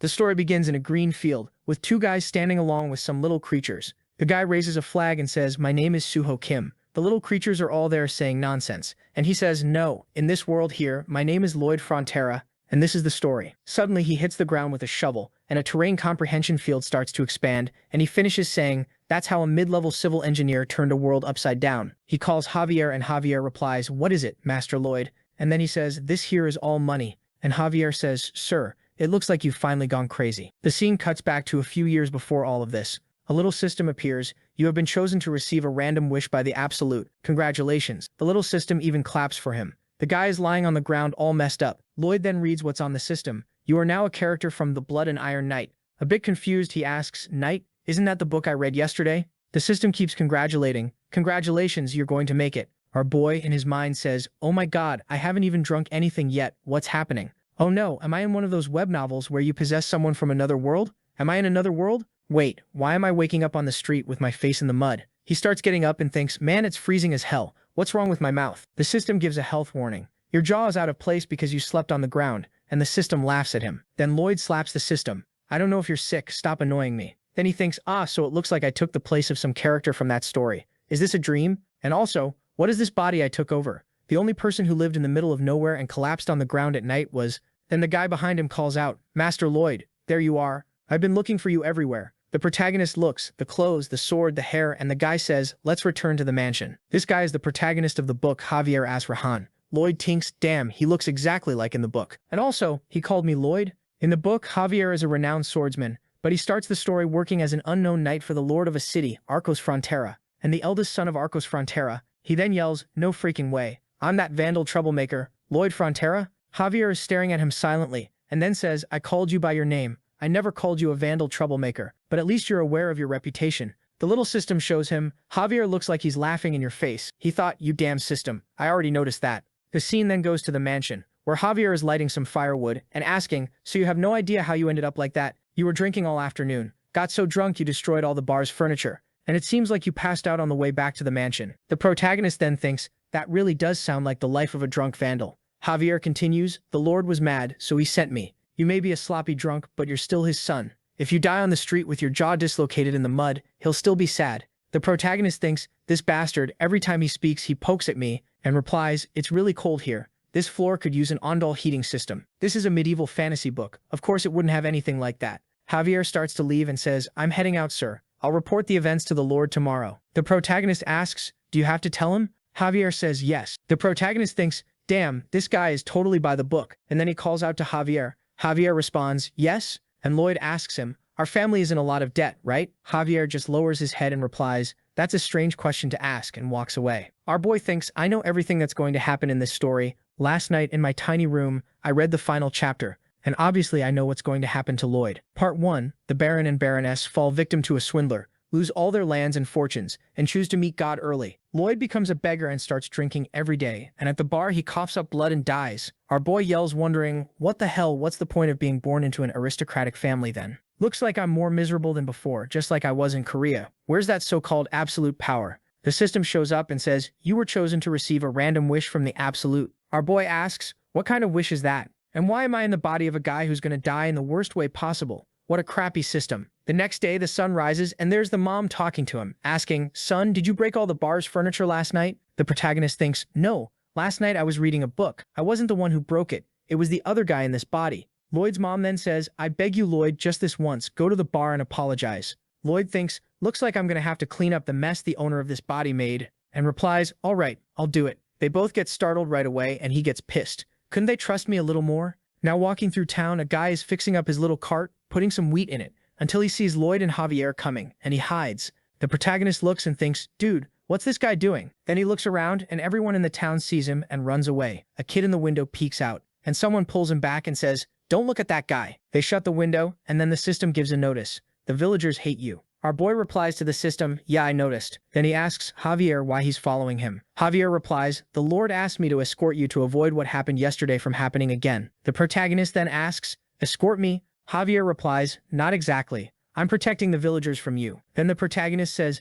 The story begins in a green field, with two guys standing along with some little creatures. The guy raises a flag and says, "My name is Suho Kim." The little creatures are all there saying nonsense. And he says, "No, in this world here, my name is Lloyd Frontera, and this is the story." Suddenly he hits the ground with a shovel, and a terrain comprehension field starts to expand, and he finishes saying, "That's how a mid-level civil engineer turned a world upside down." He calls Javier and Javier replies, "What is it, Master Lloyd?" And then he says, "This here is all money." And Javier says, "Sir, it looks like you've finally gone crazy." The scene cuts back to a few years before all of this. A little system appears. "You have been chosen to receive a random wish by the Absolute. Congratulations." The little system even claps for him. The guy is lying on the ground all messed up. Lloyd then reads what's on the system. "You are now a character from the Blood and Iron Knight." A bit confused, he asks, "Knight? Isn't that the book I read yesterday?" The system keeps congratulating. "Congratulations, you're going to make it." Our boy, in his mind, says, "Oh my god, I haven't even drunk anything yet. What's happening? Oh no, am I in one of those web novels where you possess someone from another world? Am I in another world? Wait, why am I waking up on the street with my face in the mud?" He starts getting up and thinks, "Man, it's freezing as hell. What's wrong with my mouth?" The system gives a health warning. "Your jaw is out of place because you slept on the ground," and the system laughs at him. Then Lloyd slaps the system. "I don't know if you're sick, stop annoying me." Then he thinks, so it looks like I took the place of some character from that story. Is this a dream? And also, what is this body I took over? The only person who lived in the middle of nowhere and collapsed on the ground at night was... Then the guy behind him calls out, "Master Lloyd, there you are. I've been looking for you everywhere." The protagonist looks, the clothes, the sword, the hair, and the guy says, "Let's return to the mansion." This guy is the protagonist of the book, Javier Asrahan. Lloyd thinks, damn, he looks exactly like in the book. And also, he called me Lloyd? In the book, Javier is a renowned swordsman, but he starts the story working as an unknown knight for the lord of a city, Arcos Frontera, and the eldest son of Arcos Frontera. He then yells, "No freaking way. I'm that vandal troublemaker, Lloyd Frontera?" Javier is staring at him silently, and then says, "I called you by your name. I never called you a vandal troublemaker, but at least you're aware of your reputation." The little system shows him. Javier looks like he's laughing in your face. He thought, "You damn system. I already noticed that." The scene then goes to the mansion, where Javier is lighting some firewood and asking, "So you have no idea how you ended up like that? You were drinking all afternoon. Got so drunk you destroyed all the bar's furniture. And it seems like you passed out on the way back to the mansion." The protagonist then thinks, that really does sound like the life of a drunk vandal. Javier continues, "The Lord was mad, so he sent me. You may be a sloppy drunk, but you're still his son. If you die on the street with your jaw dislocated in the mud, he'll still be sad." The protagonist thinks, this bastard, every time he speaks he pokes at me, and replies, "It's really cold here. This floor could use an Ondal heating system." This is a medieval fantasy book. Of course it wouldn't have anything like that. Javier starts to leave and says, "I'm heading out, sir. I'll report the events to the Lord tomorrow." The protagonist asks, "Do you have to tell him?" Javier says yes. The protagonist thinks, damn, this guy is totally by the book. And then he calls out to Javier. Javier responds, "Yes." And Lloyd asks him, "Our family is in a lot of debt, right?" Javier just lowers his head and replies, "That's a strange question to ask," and walks away. Our boy thinks, I know everything that's going to happen in this story. Last night in my tiny room, I read the final chapter, and obviously I know what's going to happen to Lloyd. Part 1, the Baron and Baroness fall victim to a swindler, lose all their lands and fortunes, and choose to meet God early. Lloyd becomes a beggar and starts drinking every day, and at the bar he coughs up blood and dies. Our boy yells, wondering, what the hell, what's the point of being born into an aristocratic family then? Looks like I'm more miserable than before, just like I was in Korea. Where's that so-called absolute power? The system shows up and says, "You were chosen to receive a random wish from the absolute." Our boy asks, "What kind of wish is that? And why am I in the body of a guy who's gonna die in the worst way possible? What a crappy system." The next day, the sun rises, and there's the mom talking to him, asking, "Son, did you break all the bar's furniture last night?" The protagonist thinks, "No, last night I was reading a book. I wasn't the one who broke it. It was the other guy in this body." Lloyd's mom then says, "I beg you, Lloyd, just this once, go to the bar and apologize." Lloyd thinks, looks like I'm gonna have to clean up the mess the owner of this body made, and replies, "All right, I'll do it." They both get startled right away, and he gets pissed. Couldn't they trust me a little more? Now walking through town, a guy is fixing up his little cart, putting some wheat in it, until he sees Lloyd and Javier coming, and he hides. The protagonist looks and thinks, dude, what's this guy doing? Then he looks around, and everyone in the town sees him and runs away. A kid in the window peeks out, and someone pulls him back and says, "Don't look at that guy." They shut the window, and then the system gives a notice. "The villagers hate you." Our boy replies to the system, "Yeah, I noticed." Then he asks Javier why he's following him. Javier replies, "The Lord asked me to escort you to avoid what happened yesterday from happening again." The protagonist then asks, "Escort me?" Javier replies, "Not exactly. I'm protecting the villagers from you." Then the protagonist says,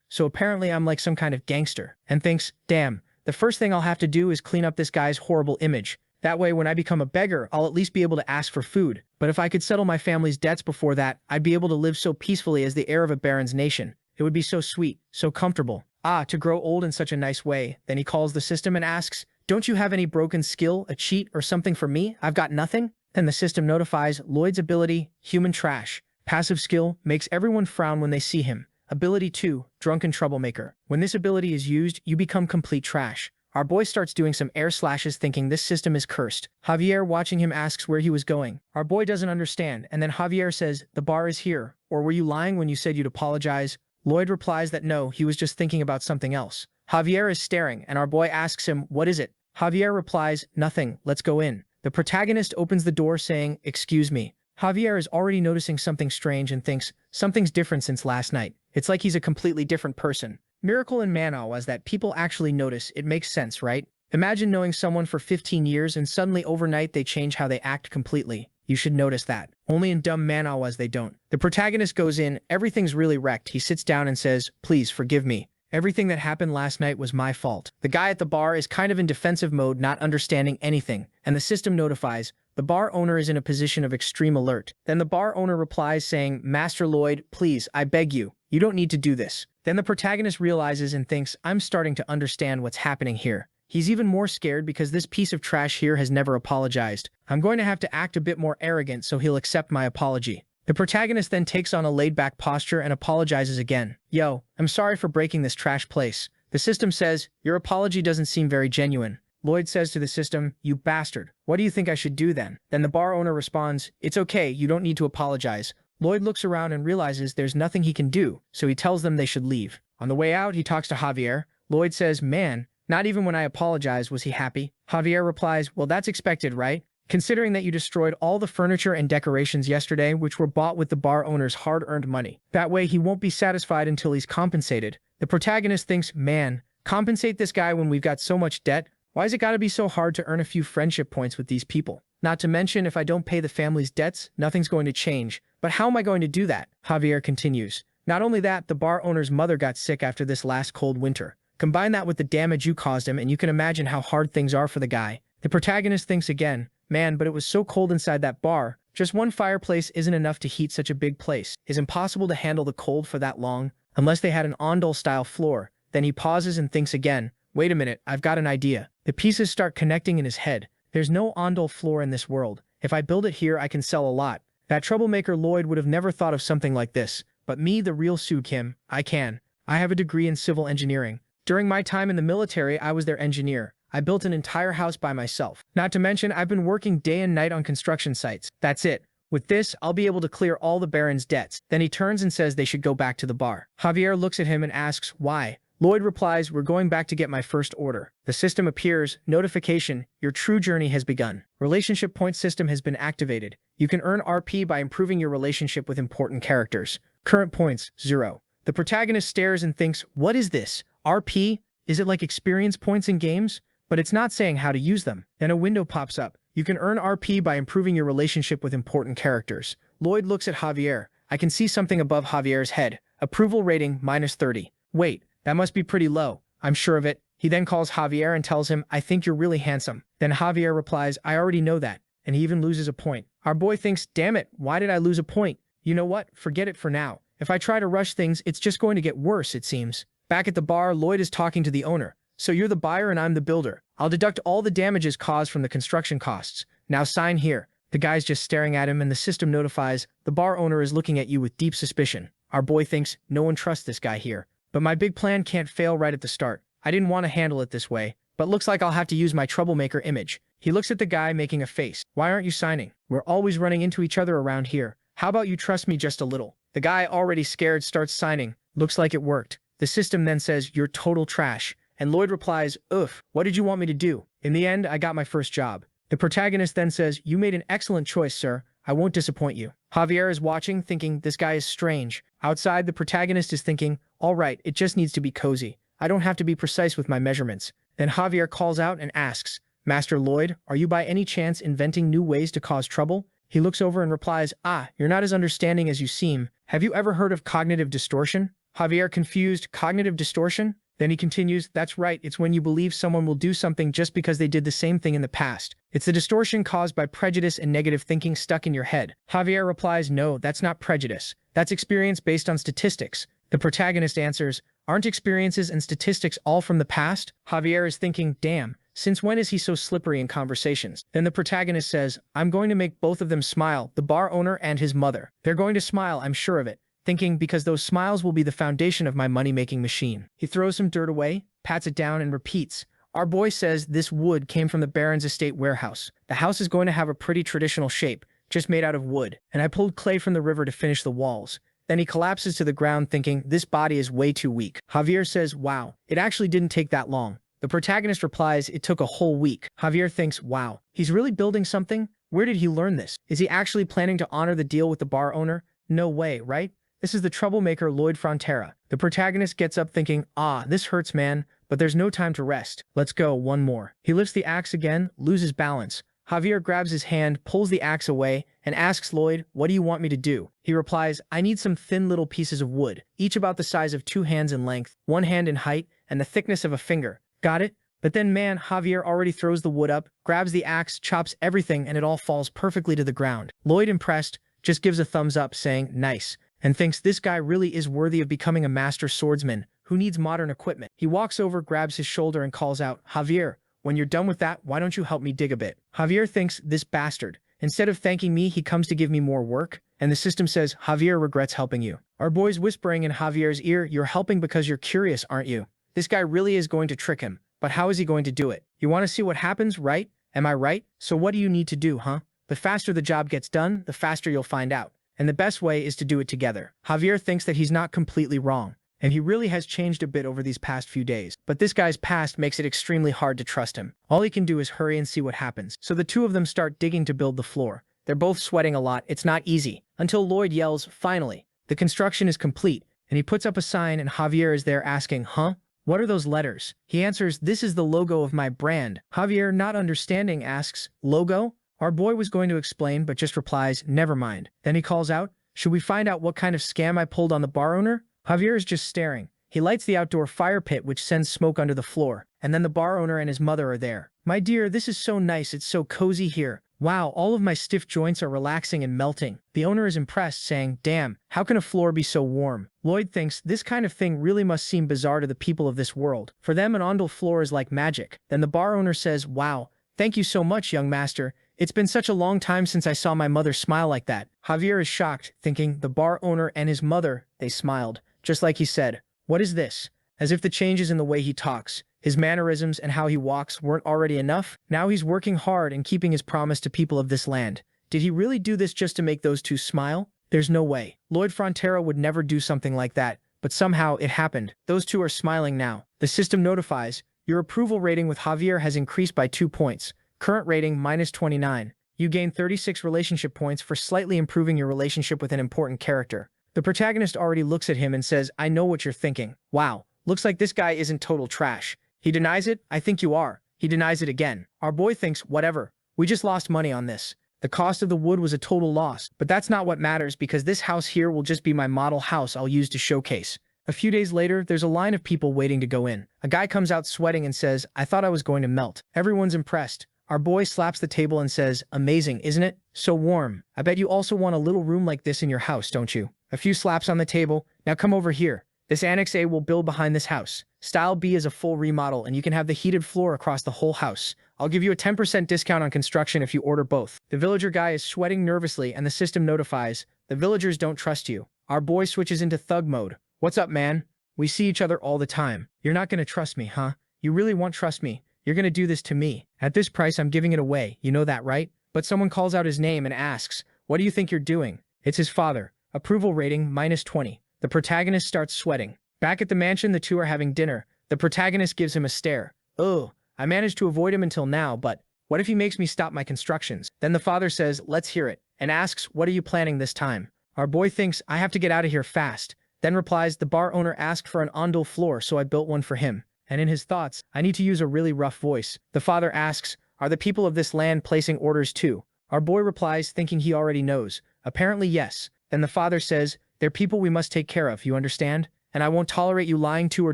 so apparently I'm like some kind of gangster," and thinks, damn, the first thing I'll have to do is clean up this guy's horrible image. That way, when I become a beggar, I'll at least be able to ask for food. But if I could settle my family's debts before that, I'd be able to live so peacefully as the heir of a baron's nation. It would be so sweet, so comfortable. Ah, to grow old in such a nice way. Then he calls the system and asks, don't you have any broken skill, a cheat, or something for me? I've got nothing. Then the system notifies Lloyd's ability, human trash. Passive skill makes everyone frown when they see him. Ability 2, drunken troublemaker. When this ability is used, you become complete trash. Our boy starts doing some air slashes thinking this system is cursed. Javier watching him asks where he was going. Our boy doesn't understand, and then Javier says, the bar is here. Or were you lying when you said you'd apologize? Lloyd replies that no, he was just thinking about something else. Javier is staring, and our boy asks him, what is it? Javier replies, nothing, let's go in. The protagonist opens the door saying, excuse me. Javier is already noticing something strange and thinks, something's different since last night. It's like he's a completely different person. Miracle in Manhwa is that people actually notice. It makes sense, right? Imagine knowing someone for 15 years and suddenly overnight they change how they act completely. You should notice that. Only in dumb manhwas they don't. The protagonist goes in, everything's really wrecked. He sits down and says, please forgive me. Everything that happened last night was my fault. The guy at the bar is kind of in defensive mode, not understanding anything, and the system notifies, the bar owner is in a position of extreme alert. Then the bar owner replies saying, Master Lloyd, please, I beg you. You don't need to do this. Then the protagonist realizes and thinks, I'm starting to understand what's happening here. He's even more scared because this piece of trash here has never apologized. I'm going to have to act a bit more arrogant so he'll accept my apology. The protagonist then takes on a laid-back posture and apologizes again. Yo, I'm sorry for breaking this trash place. The system says, your apology doesn't seem very genuine. Lloyd says to the system, you bastard. What do you think I should do then? Then the bar owner responds, it's okay, you don't need to apologize. Lloyd looks around and realizes there's nothing he can do, so he tells them they should leave. On the way out, he talks to Javier. Lloyd says, man, not even when I apologized was he happy. Javier replies, well, that's expected, right? Considering that you destroyed all the furniture and decorations yesterday, which were bought with the bar owner's hard-earned money. That way, he won't be satisfied until he's compensated. The protagonist thinks, man, compensate this guy when we've got so much debt? Why's it gotta be so hard to earn a few friendship points with these people? Not to mention, if I don't pay the family's debts, nothing's going to change. But how am I going to do that? Javier continues. Not only that, the bar owner's mother got sick after this last cold winter. Combine that with the damage you caused him, and you can imagine how hard things are for the guy. The protagonist thinks again, man, but it was so cold inside that bar. Just one fireplace isn't enough to heat such a big place. It's impossible to handle the cold for that long, unless they had an ondol-style floor. Then he pauses and thinks again, wait a minute, I've got an idea. The pieces start connecting in his head. There's no ondol floor in this world. If I build it here, I can sell a lot. That troublemaker Lloyd would have never thought of something like this. But me, the real Soo Kim, I can. I have a degree in civil engineering. During my time in the military, I was their engineer. I built an entire house by myself. Not to mention, I've been working day and night on construction sites. That's it. With this, I'll be able to clear all the Baron's debts. Then he turns and says they should go back to the bar. Javier looks at him and asks, why? Lloyd replies, we're going back to get my first order. The system appears, notification, your true journey has begun. Relationship point system has been activated. You can earn RP by improving your relationship with important characters. Current points, 0. The protagonist stares and thinks, what is this? RP? Is it like experience points in games? But it's not saying how to use them. Then a window pops up. You can earn RP by improving your relationship with important characters. Lloyd looks at Javier. I can see something above Javier's head. Approval rating, -30. Wait, that must be pretty low. I'm sure of it. He then calls Javier and tells him, I think you're really handsome. Then Javier replies, I already know that. And he even loses a point. Our boy thinks, damn it, why did I lose a point? You know what? Forget it for now. If I try to rush things, it's just going to get worse, it seems. Back at the bar, Lloyd is talking to the owner. So you're the buyer and I'm the builder. I'll deduct all the damages caused from the construction costs. Now sign here. The guy's just staring at him and the system notifies, the bar owner is looking at you with deep suspicion. Our boy thinks, no one trusts this guy here. But my big plan can't fail right at the start. I didn't want to handle it this way, but looks like I'll have to use my troublemaker image. He looks at the guy making a face. Why aren't you signing? We're always running into each other around here. How about you trust me just a little? The guy, already scared, starts signing. Looks like it worked. The system then says, you're total trash. And Lloyd replies, oof, what did you want me to do? In the end, I got my first job. The protagonist then says, you made an excellent choice, sir. I won't disappoint you. Javier is watching, thinking, this guy is strange. Outside, the protagonist is thinking, all right, it just needs to be cozy. I don't have to be precise with my measurements. Then Javier calls out and asks, Master Lloyd, are you by any chance inventing new ways to cause trouble? He looks over and replies, you're not as understanding as you seem. Have you ever heard of cognitive distortion? Javier confused, cognitive distortion? Then he continues, that's right, it's when you believe someone will do something just because they did the same thing in the past. It's the distortion caused by prejudice and negative thinking stuck in your head. Javier replies, no, that's not prejudice. That's experience based on statistics. The protagonist answers, aren't experiences and statistics all from the past? Javier is thinking, damn, since when is he so slippery in conversations? Then the protagonist says, I'm going to make both of them smile, the bar owner and his mother. They're going to smile, I'm sure of it. Thinking, because those smiles will be the foundation of my money-making machine. He throws some dirt away, pats it down, and repeats, our boy says this wood came from the Baron's estate warehouse. The house is going to have a pretty traditional shape, just made out of wood, and I pulled clay from the river to finish the walls. Then he collapses to the ground thinking, this body is way too weak. Javier says, wow, it actually didn't take that long. The protagonist replies, it took a whole week. Javier thinks, wow, he's really building something? Where did he learn this? Is he actually planning to honor the deal with the bar owner? No way, right? This is the troublemaker Lloyd Frontera. The protagonist gets up thinking, ah, this hurts, man, but there's no time to rest. Let's go, one more. He lifts the axe again, loses balance. Javier grabs his hand, pulls the axe away, and asks Lloyd, what do you want me to do? He replies, I need some thin little pieces of wood, each about the size of 2 hands in length, 1 hand in height, and the thickness of a finger. Got it? But then man, Javier already throws the wood up, grabs the axe, chops everything, and it all falls perfectly to the ground. Lloyd, impressed, just gives a thumbs up, saying, nice, and thinks this guy really is worthy of becoming a master swordsman who needs modern equipment. He walks over, grabs his shoulder, and calls out, Javier, when you're done with that, why don't you help me dig a bit? Javier thinks, this bastard. Instead of thanking me, he comes to give me more work, and the system says, Javier regrets helping you. Our boy's whispering in Javier's ear, you're helping because you're curious, aren't you? This guy really is going to trick him, but how is he going to do it? You want to see what happens, right? Am I right? So what do you need to do, huh? The faster the job gets done, the faster you'll find out. And the best way is to do it together. Javier thinks that he's not completely wrong, and he really has changed a bit over these past few days. But this guy's past makes it extremely hard to trust him. All he can do is hurry and see what happens. So the two of them start digging to build the floor. They're both sweating a lot, it's not easy. Until Lloyd yells, finally. The construction is complete, and he puts up a sign and Javier is there asking, huh? What are those letters? He answers, this is the logo of my brand. Javier, not understanding, asks, logo? Our boy was going to explain, but just replies, never mind. Then he calls out, should we find out what kind of scam I pulled on the bar owner? Javier is just staring. He lights the outdoor fire pit which sends smoke under the floor, and then the bar owner and his mother are there. My dear, this is so nice, it's so cozy here. Wow, all of my stiff joints are relaxing and melting. The owner is impressed, saying, damn, how can a floor be so warm? Lloyd thinks this kind of thing really must seem bizarre to the people of this world. For them, an ondel floor is like magic. Then the bar owner says, wow, thank you so much, young master. It's been such a long time since I saw my mother smile like that. Javier is shocked, thinking, the bar owner and his mother, they smiled. Just like he said, what is this? As if the changes in the way he talks, his mannerisms and how he walks weren't already enough. Now he's working hard and keeping his promise to people of this land. Did he really do this just to make those two smile? There's no way. Lloyd Frontera would never do something like that, but somehow it happened. Those two are smiling now. The system notifies, your approval rating with Javier has increased by 2 points. Current rating -29. You gain 36 relationship points for slightly improving your relationship with an important character. The protagonist already looks at him and says, I know what you're thinking. Wow, looks like this guy isn't total trash. He denies it, I think you are. He denies it again. Our boy thinks, whatever. We just lost money on this. The cost of the wood was a total loss, but that's not what matters because this house here will just be my model house I'll use to showcase. A few days later, there's a line of people waiting to go in. A guy comes out sweating and says, I thought I was going to melt. Everyone's impressed. Our boy slaps the table and says, amazing, isn't it? So warm. I bet you also want a little room like this in your house, don't you? A few slaps on the table. Now come over here. This Annex A will build behind this house. Style B is a full remodel and you can have the heated floor across the whole house. I'll give you a 10% discount on construction if you order both. The villager guy is sweating nervously and the system notifies, the villagers don't trust you. Our boy switches into thug mode. What's up, man? We see each other all the time. You're not gonna trust me, huh? You really won't trust me. You're gonna do this to me. At this price, I'm giving it away. You know that, right? But someone calls out his name and asks, what do you think you're doing? It's his father. Approval rating -20. The protagonist starts sweating. Back at the mansion, the two are having dinner. The protagonist gives him a stare. Oh, I managed to avoid him until now, but what if he makes me stop my constructions? Then the father says, let's hear it, and asks, what are you planning this time? Our boy thinks, I have to get out of here fast. Then replies, the bar owner asked for an ondel floor, so I built one for him. And in his thoughts, I need to use a really rough voice. The father asks, are the people of this land placing orders too? Our boy replies, thinking he already knows. Apparently yes. Then the father says, they're people we must take care of, you understand? And I won't tolerate you lying to or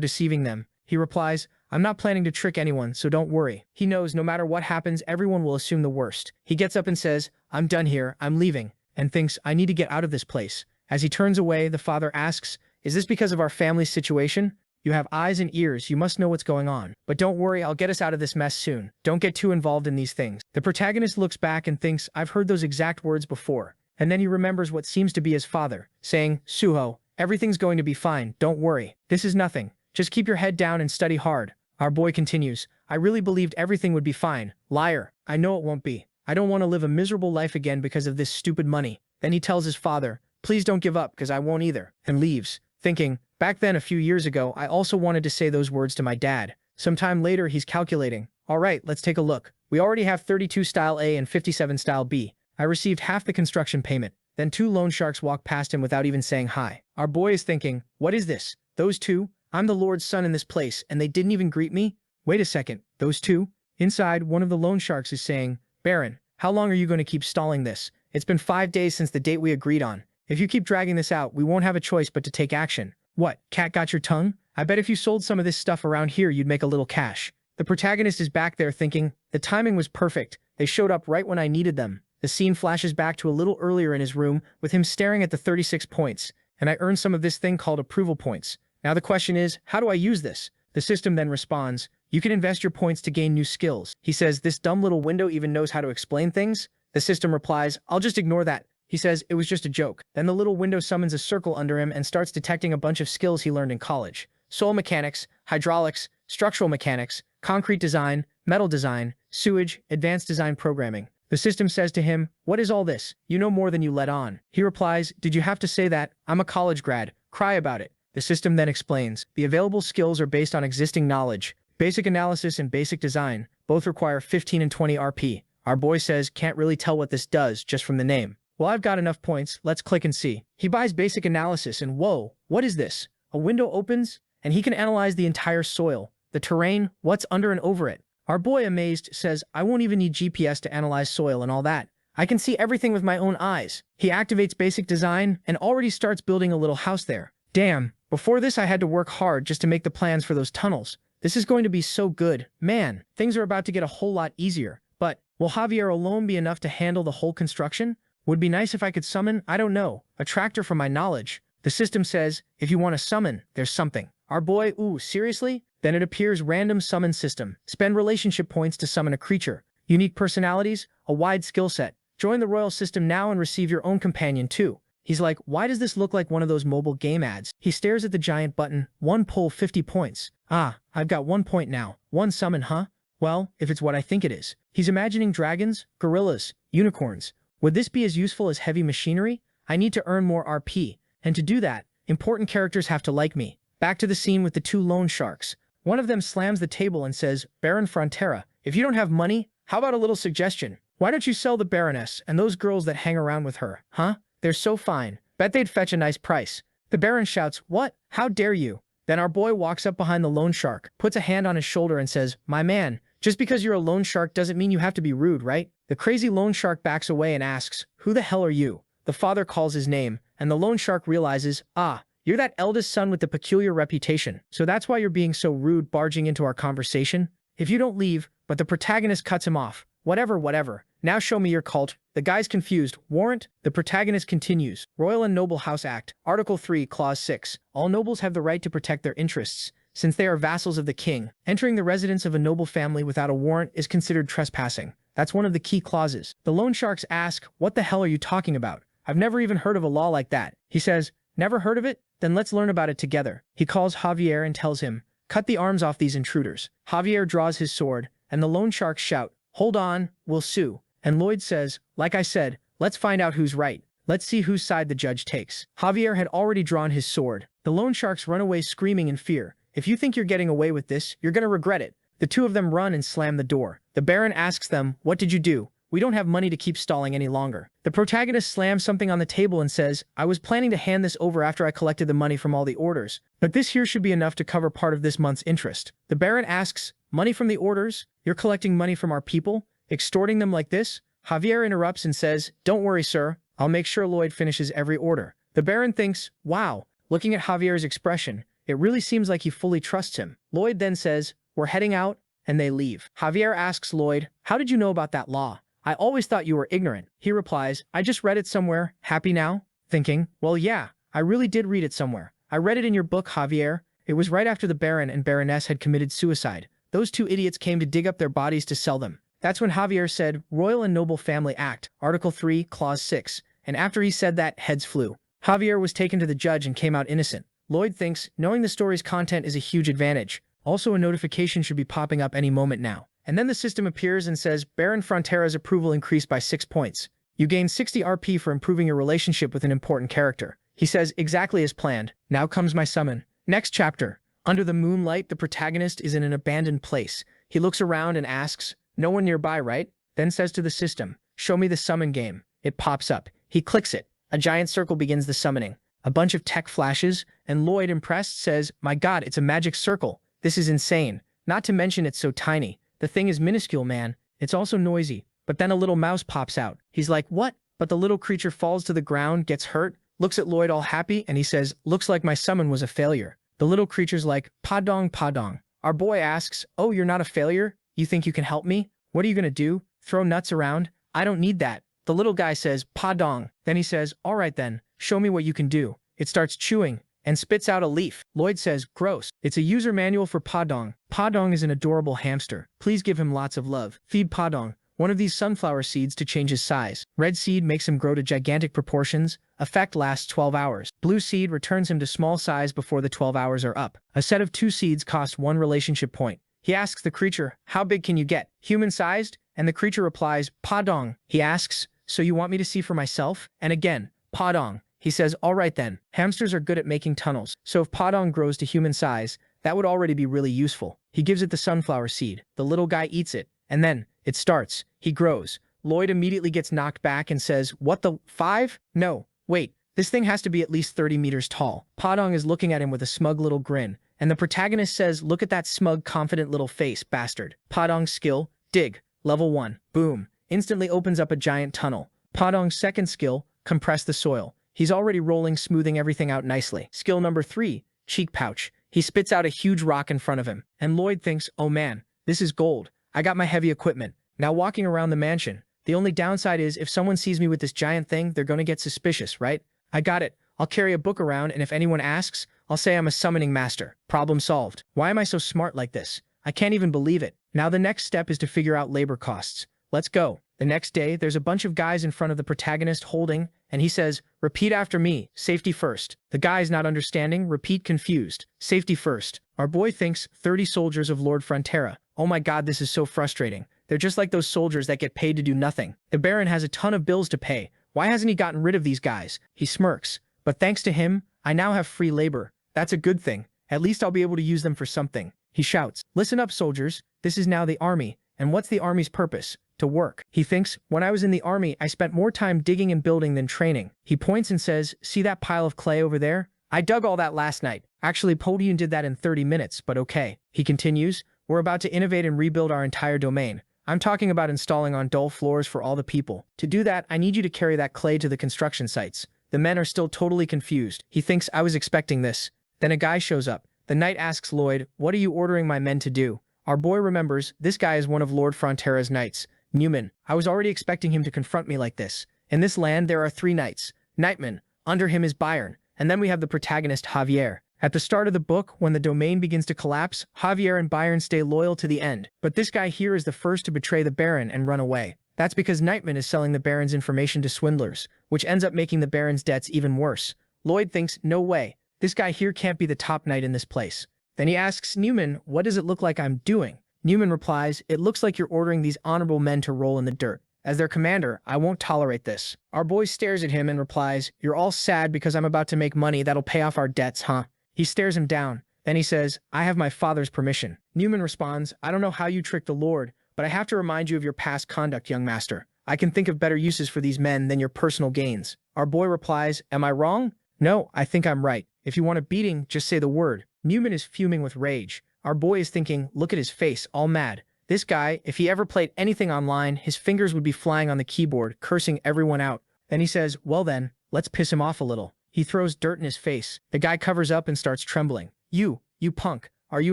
deceiving them. He replies, I'm not planning to trick anyone, so don't worry. He knows no matter what happens, everyone will assume the worst. He gets up and says, I'm done here, I'm leaving, and thinks, I need to get out of this place. As he turns away, the father asks, is this because of our family's situation? You have eyes and ears, you must know what's going on. But don't worry, I'll get us out of this mess soon. Don't get too involved in these things. The protagonist looks back and thinks, I've heard those exact words before. And then he remembers what seems to be his father, saying, Suho, everything's going to be fine, don't worry. This is nothing. Just keep your head down and study hard. Our boy continues, I really believed everything would be fine. Liar. I know it won't be. I don't want to live a miserable life again because of this stupid money. Then he tells his father, please don't give up because I won't either, and leaves, thinking, back then a few years ago, I also wanted to say those words to my dad. Sometime later, he's calculating, all right, let's take a look. We already have 32 style A and 57 style B. I received half the construction payment. Then 2 loan sharks walk past him without even saying hi. Our boy is thinking, what is this? Those 2? I'm the Lord's son in this place, and they didn't even greet me? Wait a second, those 2? Inside, one of the loan sharks is saying, Baron, how long are you going to keep stalling this? It's been 5 days since the date we agreed on. If you keep dragging this out, we won't have a choice but to take action. What, cat got your tongue? I bet if you sold some of this stuff around here, you'd make a little cash. The protagonist is back there thinking, the timing was perfect. They showed up right when I needed them. The scene flashes back to a little earlier in his room with him staring at the 36 points, and I earned some of this thing called approval points. Now the question is, how do I use this? The system then responds, you can invest your points to gain new skills. He says, this dumb little window even knows how to explain things? The system replies, I'll just ignore that. He says, it was just a joke. Then the little window summons a circle under him and starts detecting a bunch of skills he learned in college. Soil mechanics, hydraulics, structural mechanics, concrete design, metal design, sewage, advanced design programming. The system says to him, what is all this? You know more than you let on. He replies, did you have to say that? I'm a college grad. Cry about it. The system then explains, the available skills are based on existing knowledge. Basic analysis and basic design both require 15 and 20 RP. Our boy says, can't really tell what this does just from the name. Well, I've got enough points, let's click and see. He buys basic analysis and whoa, what is this? A window opens, and he can analyze the entire soil, the terrain, what's under and over it. Our boy, amazed, says, I won't even need GPS to analyze soil and all that. I can see everything with my own eyes. He activates basic design and already starts building a little house there. Damn, before this I had to work hard just to make the plans for those tunnels. This is going to be so good. Man, things are about to get a whole lot easier. But will Javier alone be enough to handle the whole construction? Would be nice if I could summon, I don't know, a tractor from my knowledge. The system says, if you want to summon, there's something. Our boy, ooh, seriously? Then it appears random summon system. Spend relationship points to summon a creature. Unique personalities, a wide skill set. Join the royal system now and receive your own companion too. He's like, why does this look like one of those mobile game ads? He stares at the giant button, 1 pull 50 points. Ah, I've got 1 point now. 1 summon, huh? Well, if it's what I think it is. He's imagining dragons, gorillas, unicorns. Would this be as useful as heavy machinery? I need to earn more RP, and to do that, important characters have to like me. Back to the scene with the 2 loan sharks. One of them slams the table and says, Baron Frontera, if you don't have money, how about a little suggestion? Why don't you sell the Baroness and those girls that hang around with her, huh? They're so fine. Bet they'd fetch a nice price. The Baron shouts, what? How dare you? Then our boy walks up behind the loan shark, puts a hand on his shoulder and says, my man, just because you're a loan shark doesn't mean you have to be rude, right? The crazy loan shark backs away and asks, who the hell are you? The father calls his name, and the loan shark realizes, ah, you're that eldest son with the peculiar reputation. So that's why you're being so rude barging into our conversation? If you don't leave, but the protagonist cuts him off. Whatever. Now show me your cult. The guy's confused. Warrant? The protagonist continues. Royal and Noble House Act. Article 3, Clause 6. All nobles have the right to protect their interests, since they are vassals of the king. Entering the residence of a noble family without a warrant is considered trespassing. That's one of the key clauses. The loan sharks ask, what the hell are you talking about? I've never even heard of a law like that. He says, never heard of it? Then let's learn about it together. He calls Javier and tells him, cut the arms off these intruders. Javier draws his sword, and the loan sharks shout, hold on, we'll sue. And Lloyd says, like I said, let's find out who's right. Let's see whose side the judge takes. Javier had already drawn his sword. The loan sharks run away screaming in fear. If you think you're getting away with this, you're gonna regret it. The 2 of them run and slam the door. The Baron asks them, what did you do? We don't have money to keep stalling any longer. The protagonist slams something on the table and says, I was planning to hand this over after I collected the money from all the orders, but this here should be enough to cover part of this month's interest. The Baron asks, money from the orders? You're collecting money from our people? Extorting them like this? Javier interrupts and says, don't worry, sir. I'll make sure Lloyd finishes every order. The Baron thinks, wow, looking at Javier's expression, it really seems like he fully trusts him. Lloyd then says, we're heading out, and they leave. Javier asks Lloyd, how did you know about that law? I always thought you were ignorant. He replies, I just read it somewhere. Happy now? Thinking, well, yeah, I really did read it somewhere. I read it in your book, Javier. It was right after the Baron and Baroness had committed suicide. Those two idiots came to dig up their bodies to sell them. That's when Javier said, Royal and Noble Family Act, Article 3, Clause 6. And after he said that, heads flew. Javier was taken to the judge and came out innocent. Lloyd thinks, knowing the story's content is a huge advantage. Also, a notification should be popping up any moment now. And then the system appears and says, Baron Frontera's approval increased by 6 points. You gain 60 RP for improving your relationship with an important character. He says, exactly as planned. Now comes my summon. Next chapter. Under the moonlight, the protagonist is in an abandoned place. He looks around and asks, no one nearby, right? Then says to the system, show me the summon game. It pops up. He clicks it. A giant circle begins the summoning. A bunch of tech flashes, and Lloyd, impressed, says, my god, it's a magic circle. This is insane. Not to mention it's so tiny. The thing is minuscule, man. It's also noisy. But then a little mouse pops out. He's like, what? But the little creature falls to the ground, gets hurt, looks at Lloyd all happy, and he says, looks like my summon was a failure. The little creature's like, padong, padong. Our boy asks, oh, you're not a failure? You think you can help me? What are you gonna do? Throw nuts around? I don't need that. The little guy says, padong. Then he says, all right then, show me what you can do. It starts chewing and spits out a leaf. Lloyd says, gross. It's a user manual for Padong. Padong is an adorable hamster. Please give him lots of love. Feed Padong one of these sunflower seeds to change his size. Red seed makes him grow to gigantic proportions. Effect lasts 12 hours. Blue seed returns him to small size before the 12 hours are up. A set of 2 seeds costs 1 relationship point. He asks the creature, how big can you get? Human-sized? And the creature replies, Padong. He asks, so you want me to see for myself? And again, Padong. He says, all right then. Hamsters are good at making tunnels, so if Padong grows to human size, that would already be really useful. He gives it the sunflower seed. The little guy eats it, and then it starts. He grows. Lloyd immediately gets knocked back and says, what the 5? No, wait, this thing has to be at least 30 meters tall. Padong is looking at him with a smug little grin, and the protagonist says, look at that smug, confident little face, bastard. Padong's skill, dig, level 1, boom, instantly opens up a giant tunnel. Padong's second skill, compress the soil. He's already rolling, smoothing everything out nicely. Skill number 3, cheek pouch. He spits out a huge rock in front of him, and Lloyd thinks, oh man, this is gold. I got my heavy equipment. Now walking around the mansion. The only downside is if someone sees me with this giant thing, they're gonna get suspicious, right? I got it. I'll carry a book around, and if anyone asks, I'll say I'm a summoning master. Problem solved. Why am I so smart like this? I can't even believe it. Now the next step is to figure out labor costs. Let's go. The next day, there's a bunch of guys in front of the protagonist holding, and he says, repeat after me, safety first. The guy's not understanding, repeat confused. Safety first. Our boy thinks 30 soldiers of Lord Frontera. Oh my god, this is so frustrating. They're just like those soldiers that get paid to do nothing. The Baron has a ton of bills to pay. Why hasn't he gotten rid of these guys? He smirks. But thanks to him, I now have free labor. That's a good thing. At least I'll be able to use them for something. He shouts, listen up, soldiers. This is now the army. And what's the army's purpose? To work. He thinks, when I was in the army, I spent more time digging and building than training. He points and says, see that pile of clay over there? I dug all that last night. Actually, Podium did that in 30 minutes, but okay. He continues, we're about to innovate and rebuild our entire domain. I'm talking about installing on dull floors for all the people. To do that, I need you to carry that clay to the construction sites. The men are still totally confused. He thinks, I was expecting this. Then a guy shows up. The knight asks Lloyd, what are you ordering my men to do? Our boy remembers, this guy is one of Lord Frontera's knights. Newman, I was already expecting him to confront me like this. In this land, there are 3 knights. Knightman, under him is Byron, and then we have the protagonist, Javier. At the start of the book, when the domain begins to collapse, Javier and Byron stay loyal to the end. But this guy here is the first to betray the Baron and run away. That's because Knightman is selling the Baron's information to swindlers, which ends up making the Baron's debts even worse. Lloyd thinks, no way. This guy here can't be the top knight in this place. Then he asks Newman, what does it look like I'm doing? Newman replies, it looks like you're ordering these honorable men to roll in the dirt. As their commander, I won't tolerate this. Our boy stares at him and replies, you're all sad because I'm about to make money that'll pay off our debts, huh? He stares him down. Then he says, I have my father's permission. Newman responds, I don't know how you tricked the Lord, but I have to remind you of your past conduct, young master. I can think of better uses for these men than your personal gains. Our boy replies, am I wrong? No, I think I'm right. If you want a beating, just say the word. Newman is fuming with rage. Our boy is thinking, look at his face, all mad. This guy, if he ever played anything online, his fingers would be flying on the keyboard, cursing everyone out. Then he says, well then, let's piss him off a little. He throws dirt in his face. The guy covers up and starts trembling. You punk. Are you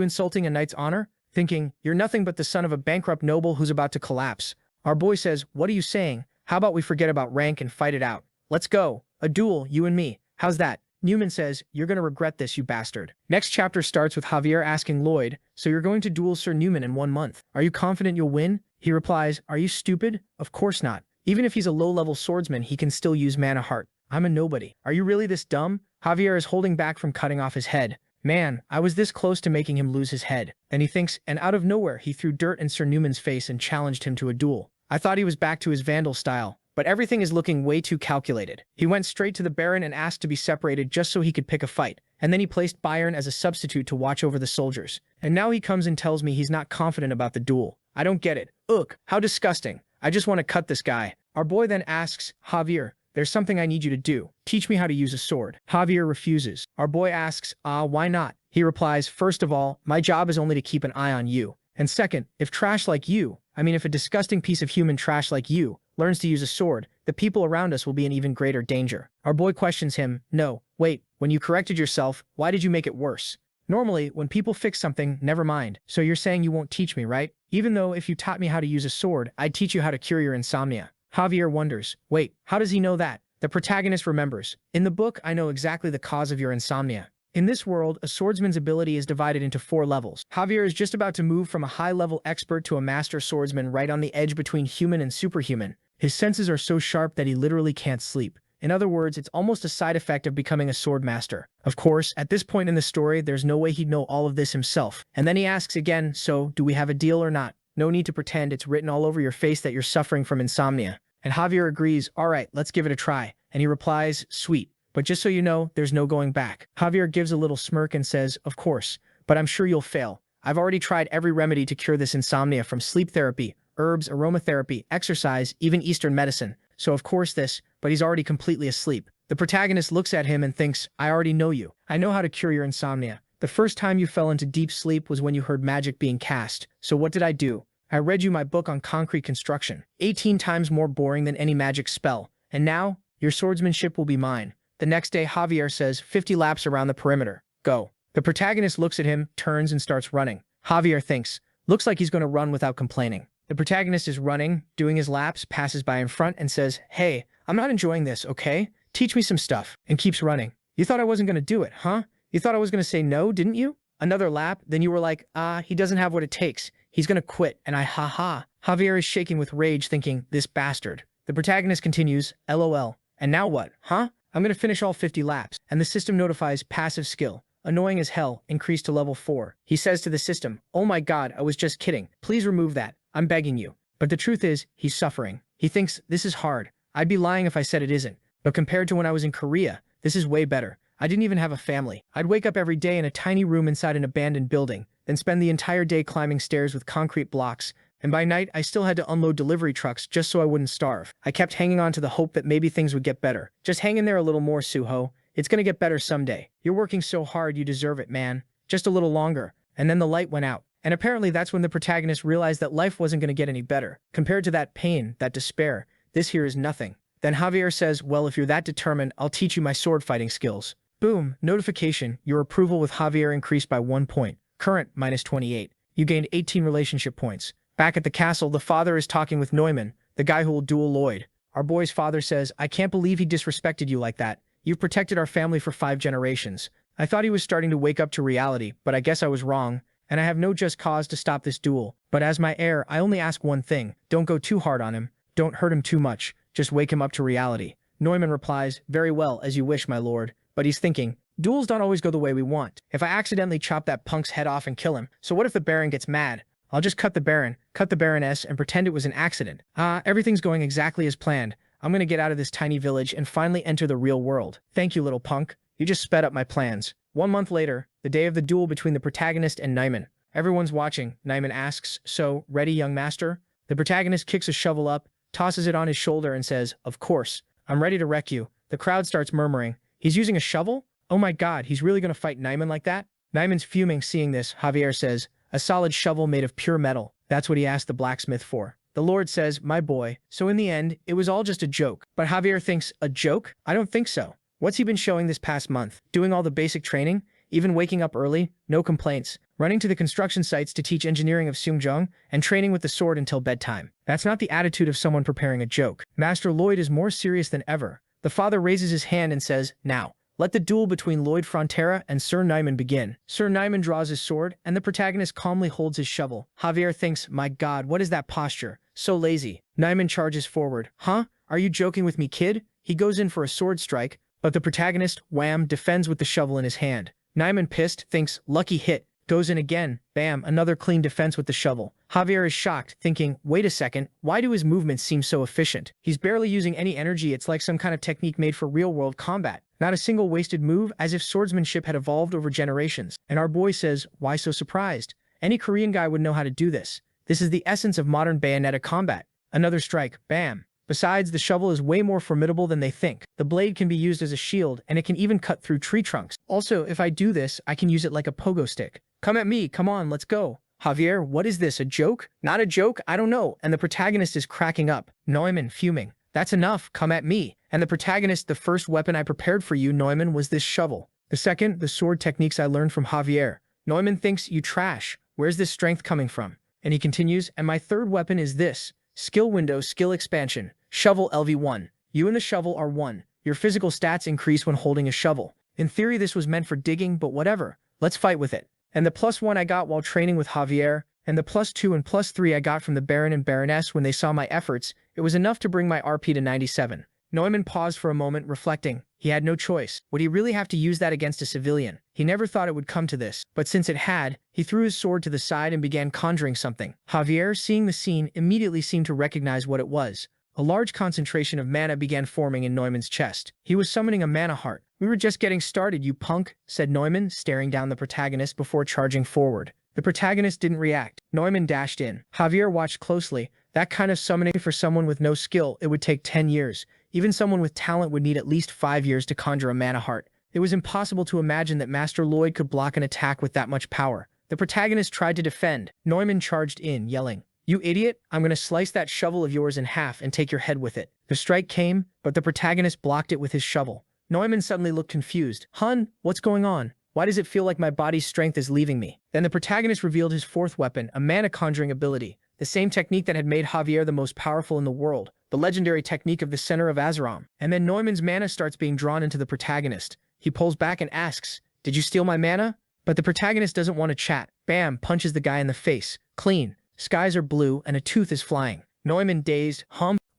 insulting a knight's honor? thinking, "You're nothing but the son of a bankrupt noble who's about to collapse." Our boy says, "What are you saying? How about we forget about rank and fight it out? Let's go. A duel, you and me. How's that?" Newman says, "You're gonna regret this, you bastard." Next chapter starts with Javier asking Lloyd, "So you're going to duel Sir Newman in 1 month? Are you confident you'll win?" He replies, "Are you stupid? Of course not. Even if he's a low-level swordsman, he can still use mana heart. I'm a nobody. Are you really this dumb?" Javier is holding back from cutting off his head. Man, I was this close to making him lose his head. And he thinks, and out of nowhere he threw dirt in Sir Newman's face and challenged him to a duel. I thought he was back to his Vandal style, but everything is looking way too calculated. He went straight to the Baron and asked to be separated just so he could pick a fight, and then he placed Bayern as a substitute to watch over the soldiers. And now he comes and tells me he's not confident about the duel. I don't get it. Ugh, how disgusting. I just want to cut this guy. Our boy then asks, "Javier, there's something I need you to do. Teach me how to use a sword." Javier refuses. Our boy asks, why not? He replies, "First of all, my job is only to keep an eye on you. And second, if a disgusting piece of human trash like you learns to use a sword, the people around us will be in even greater danger." Our boy questions him, "No, wait, when you corrected yourself, why did you make it worse? Normally, when people fix something, never mind. So you're saying you won't teach me, right? Even though if you taught me how to use a sword, I'd teach you how to cure your insomnia." Javier wonders, wait, how does he know that? The protagonist remembers, "In the book, I know exactly the cause of your insomnia." In this world, a swordsman's ability is divided into 4 levels. Javier is just about to move from a high-level expert to a master swordsman right on the edge between human and superhuman. His senses are so sharp that he literally can't sleep. In other words, it's almost a side effect of becoming a sword master. Of course, at this point in the story, there's no way he'd know all of this himself. And then he asks again, "So, do we have a deal or not? No need to pretend, it's written all over your face that you're suffering from insomnia." And Javier agrees, "All right, let's give it a try." And he replies, "Sweet. But just so you know, there's no going back." Javier gives a little smirk and says, "Of course, but I'm sure you'll fail. I've already tried every remedy to cure this insomnia, from sleep therapy, herbs, aromatherapy, exercise, even Eastern medicine. So of course this," but he's already completely asleep. The protagonist looks at him and thinks, "I already know you. I know how to cure your insomnia. The first time you fell into deep sleep was when you heard magic being cast. So what did I do? I read you my book on concrete construction, 18 times more boring than any magic spell. And now, your swordsmanship will be mine." The next day, Javier says, 50 laps around the perimeter. Go. The protagonist looks at him, turns, and starts running. Javier thinks, looks like he's going to run without complaining. The protagonist is running, doing his laps, passes by in front, and says, "Hey, I'm not enjoying this, okay? Teach me some stuff," and keeps running. "You thought I wasn't going to do it, huh? You thought I was going to say no, didn't you? Another lap, then you were like, he doesn't have what it takes. He's going to quit," and ha. Javier is shaking with rage, thinking, "This bastard." The protagonist continues, "LOL. And now what, huh? I'm going to finish all 50 laps." And the system notifies passive skill. Annoying as hell, increased to level 4. He says to the system, "Oh my god, I was just kidding. Please remove that. I'm begging you." But the truth is, he's suffering. He thinks, this is hard. I'd be lying if I said it isn't. But compared to when I was in Korea, this is way better. I didn't even have a family. I'd wake up every day in a tiny room inside an abandoned building, then spend the entire day climbing stairs with concrete blocks. And by night, I still had to unload delivery trucks just so I wouldn't starve. I kept hanging on to the hope that maybe things would get better. Just hang in there a little more, Suho. It's gonna get better someday. You're working so hard, you deserve it, man. Just a little longer." And then the light went out. And apparently that's when the protagonist realized that life wasn't gonna get any better. Compared to that pain, that despair, this here is nothing. Then Javier says, "Well, if you're that determined, I'll teach you my sword fighting skills." Boom, notification, your approval with Javier increased by 1 point. Current, -28. You gained 18 relationship points. Back at the castle, the father is talking with Neumann, the guy who will duel Lloyd. Our boy's father says, "I can't believe he disrespected you like that. You've protected our family for 5 generations. I thought he was starting to wake up to reality, but I guess I was wrong, and I have no just cause to stop this duel. But as my heir, I only ask one thing. Don't go too hard on him. Don't hurt him too much. Just wake him up to reality." Neumann replies, "Very well, as you wish, my lord." But he's thinking, duels don't always go the way we want. If I accidentally chop that punk's head off and kill him, so what if the Baron gets mad? I'll just cut the Baron, cut the Baroness, and pretend it was an accident. Everything's going exactly as planned. I'm gonna get out of this tiny village and finally enter the real world. Thank you, little punk. You just sped up my plans. 1 month later, the day of the duel between the protagonist and Neumann. Everyone's watching. Neumann asks, "So, ready, young master?" The protagonist kicks a shovel up, tosses it on his shoulder, and says, "Of course. I'm ready to wreck you." The crowd starts murmuring. He's using a shovel? Oh my god, he's really gonna fight Neumann like that? Neumann's fuming. Seeing this, Javier says, "A solid shovel made of pure metal. That's what he asked the blacksmith for." The Lord says, "My boy." So in the end, it was all just a joke. But Javier thinks, a joke? I don't think so. What's he been showing this past month? Doing all the basic training? Even waking up early? No complaints. running to the construction sites to teach engineering of Seungjung, and training with the sword until bedtime. That's not the attitude of someone preparing a joke. Master Lloyd is more serious than ever. The father raises his hand and says, "Now, let the duel between Lloyd Frontera and Sir Nyman begin." Sir Nyman draws his sword, and the protagonist calmly holds his shovel. Javier thinks, "My God, what is that posture? So lazy." Nyman charges forward. "Huh? Are you joking with me, kid?" He goes in for a sword strike, but the protagonist, wham, defends with the shovel in his hand. Nyman, pissed, thinks, "Lucky hit." Goes in again, bam, another clean defense with the shovel. Javier is shocked, thinking, wait a second, why do his movements seem so efficient? He's barely using any energy, it's like some kind of technique made for real-world combat. Not a single wasted move, as if swordsmanship had evolved over generations. And our boy says, why so surprised? Any Korean guy would know how to do this. This is the essence of modern bayonetta combat. Another strike, bam. Besides, the shovel is way more formidable than they think. The blade can be used as a shield, and it can even cut through tree trunks. Also, if I do this, I can use it like a pogo stick. Come at me, come on, let's go. Javier, what is this, a joke? Not a joke? I don't know. And the protagonist is cracking up. Neumann, fuming. That's enough, come at me. And the protagonist, the first weapon I prepared for you, Neumann, was this shovel. The second, the sword techniques I learned from Javier. Neumann thinks, you trash. Where's this strength coming from? And he continues, and my third weapon is this. Skill window, skill expansion. Shovel LV1. You and the shovel are one. Your physical stats increase when holding a shovel. In theory, this was meant for digging, but whatever. Let's fight with it. And the +1 I got while training with Javier, and the +2 and +3 I got from the Baron and Baroness when they saw my efforts, it was enough to bring my RP to 97. Neumann paused for a moment, reflecting. He had no choice. Would he really have to use that against a civilian? He never thought it would come to this, but since it had, he threw his sword to the side and began conjuring something. Javier, seeing the scene, immediately seemed to recognize what it was. A large concentration of mana began forming in Neumann's chest. He was summoning a mana heart. We were just getting started, you punk, said Neumann, staring down the protagonist before charging forward. The protagonist didn't react. Neumann dashed in. Javier watched closely. That kind of summoning for someone with no skill, it would take 10 years. Even someone with talent would need at least 5 years to conjure a mana heart. It was impossible to imagine that Master Lloyd could block an attack with that much power. The protagonist tried to defend. Neumann charged in, yelling, "You idiot, I'm gonna slice that shovel of yours in half and take your head with it." The strike came, but the protagonist blocked it with his shovel. Neumann suddenly looked confused. Hun, what's going on? Why does it feel like my body's strength is leaving me? Then the protagonist revealed his fourth weapon, a mana conjuring ability, the same technique that had made Javier the most powerful in the world, the legendary technique of the center of Azuram. And then Neumann's mana starts being drawn into the protagonist. He pulls back and asks, "Did you steal my mana?" But the protagonist doesn't want to chat. Bam, punches the guy in the face. Clean. Skies are blue and a tooth is flying. Neumann, dazed,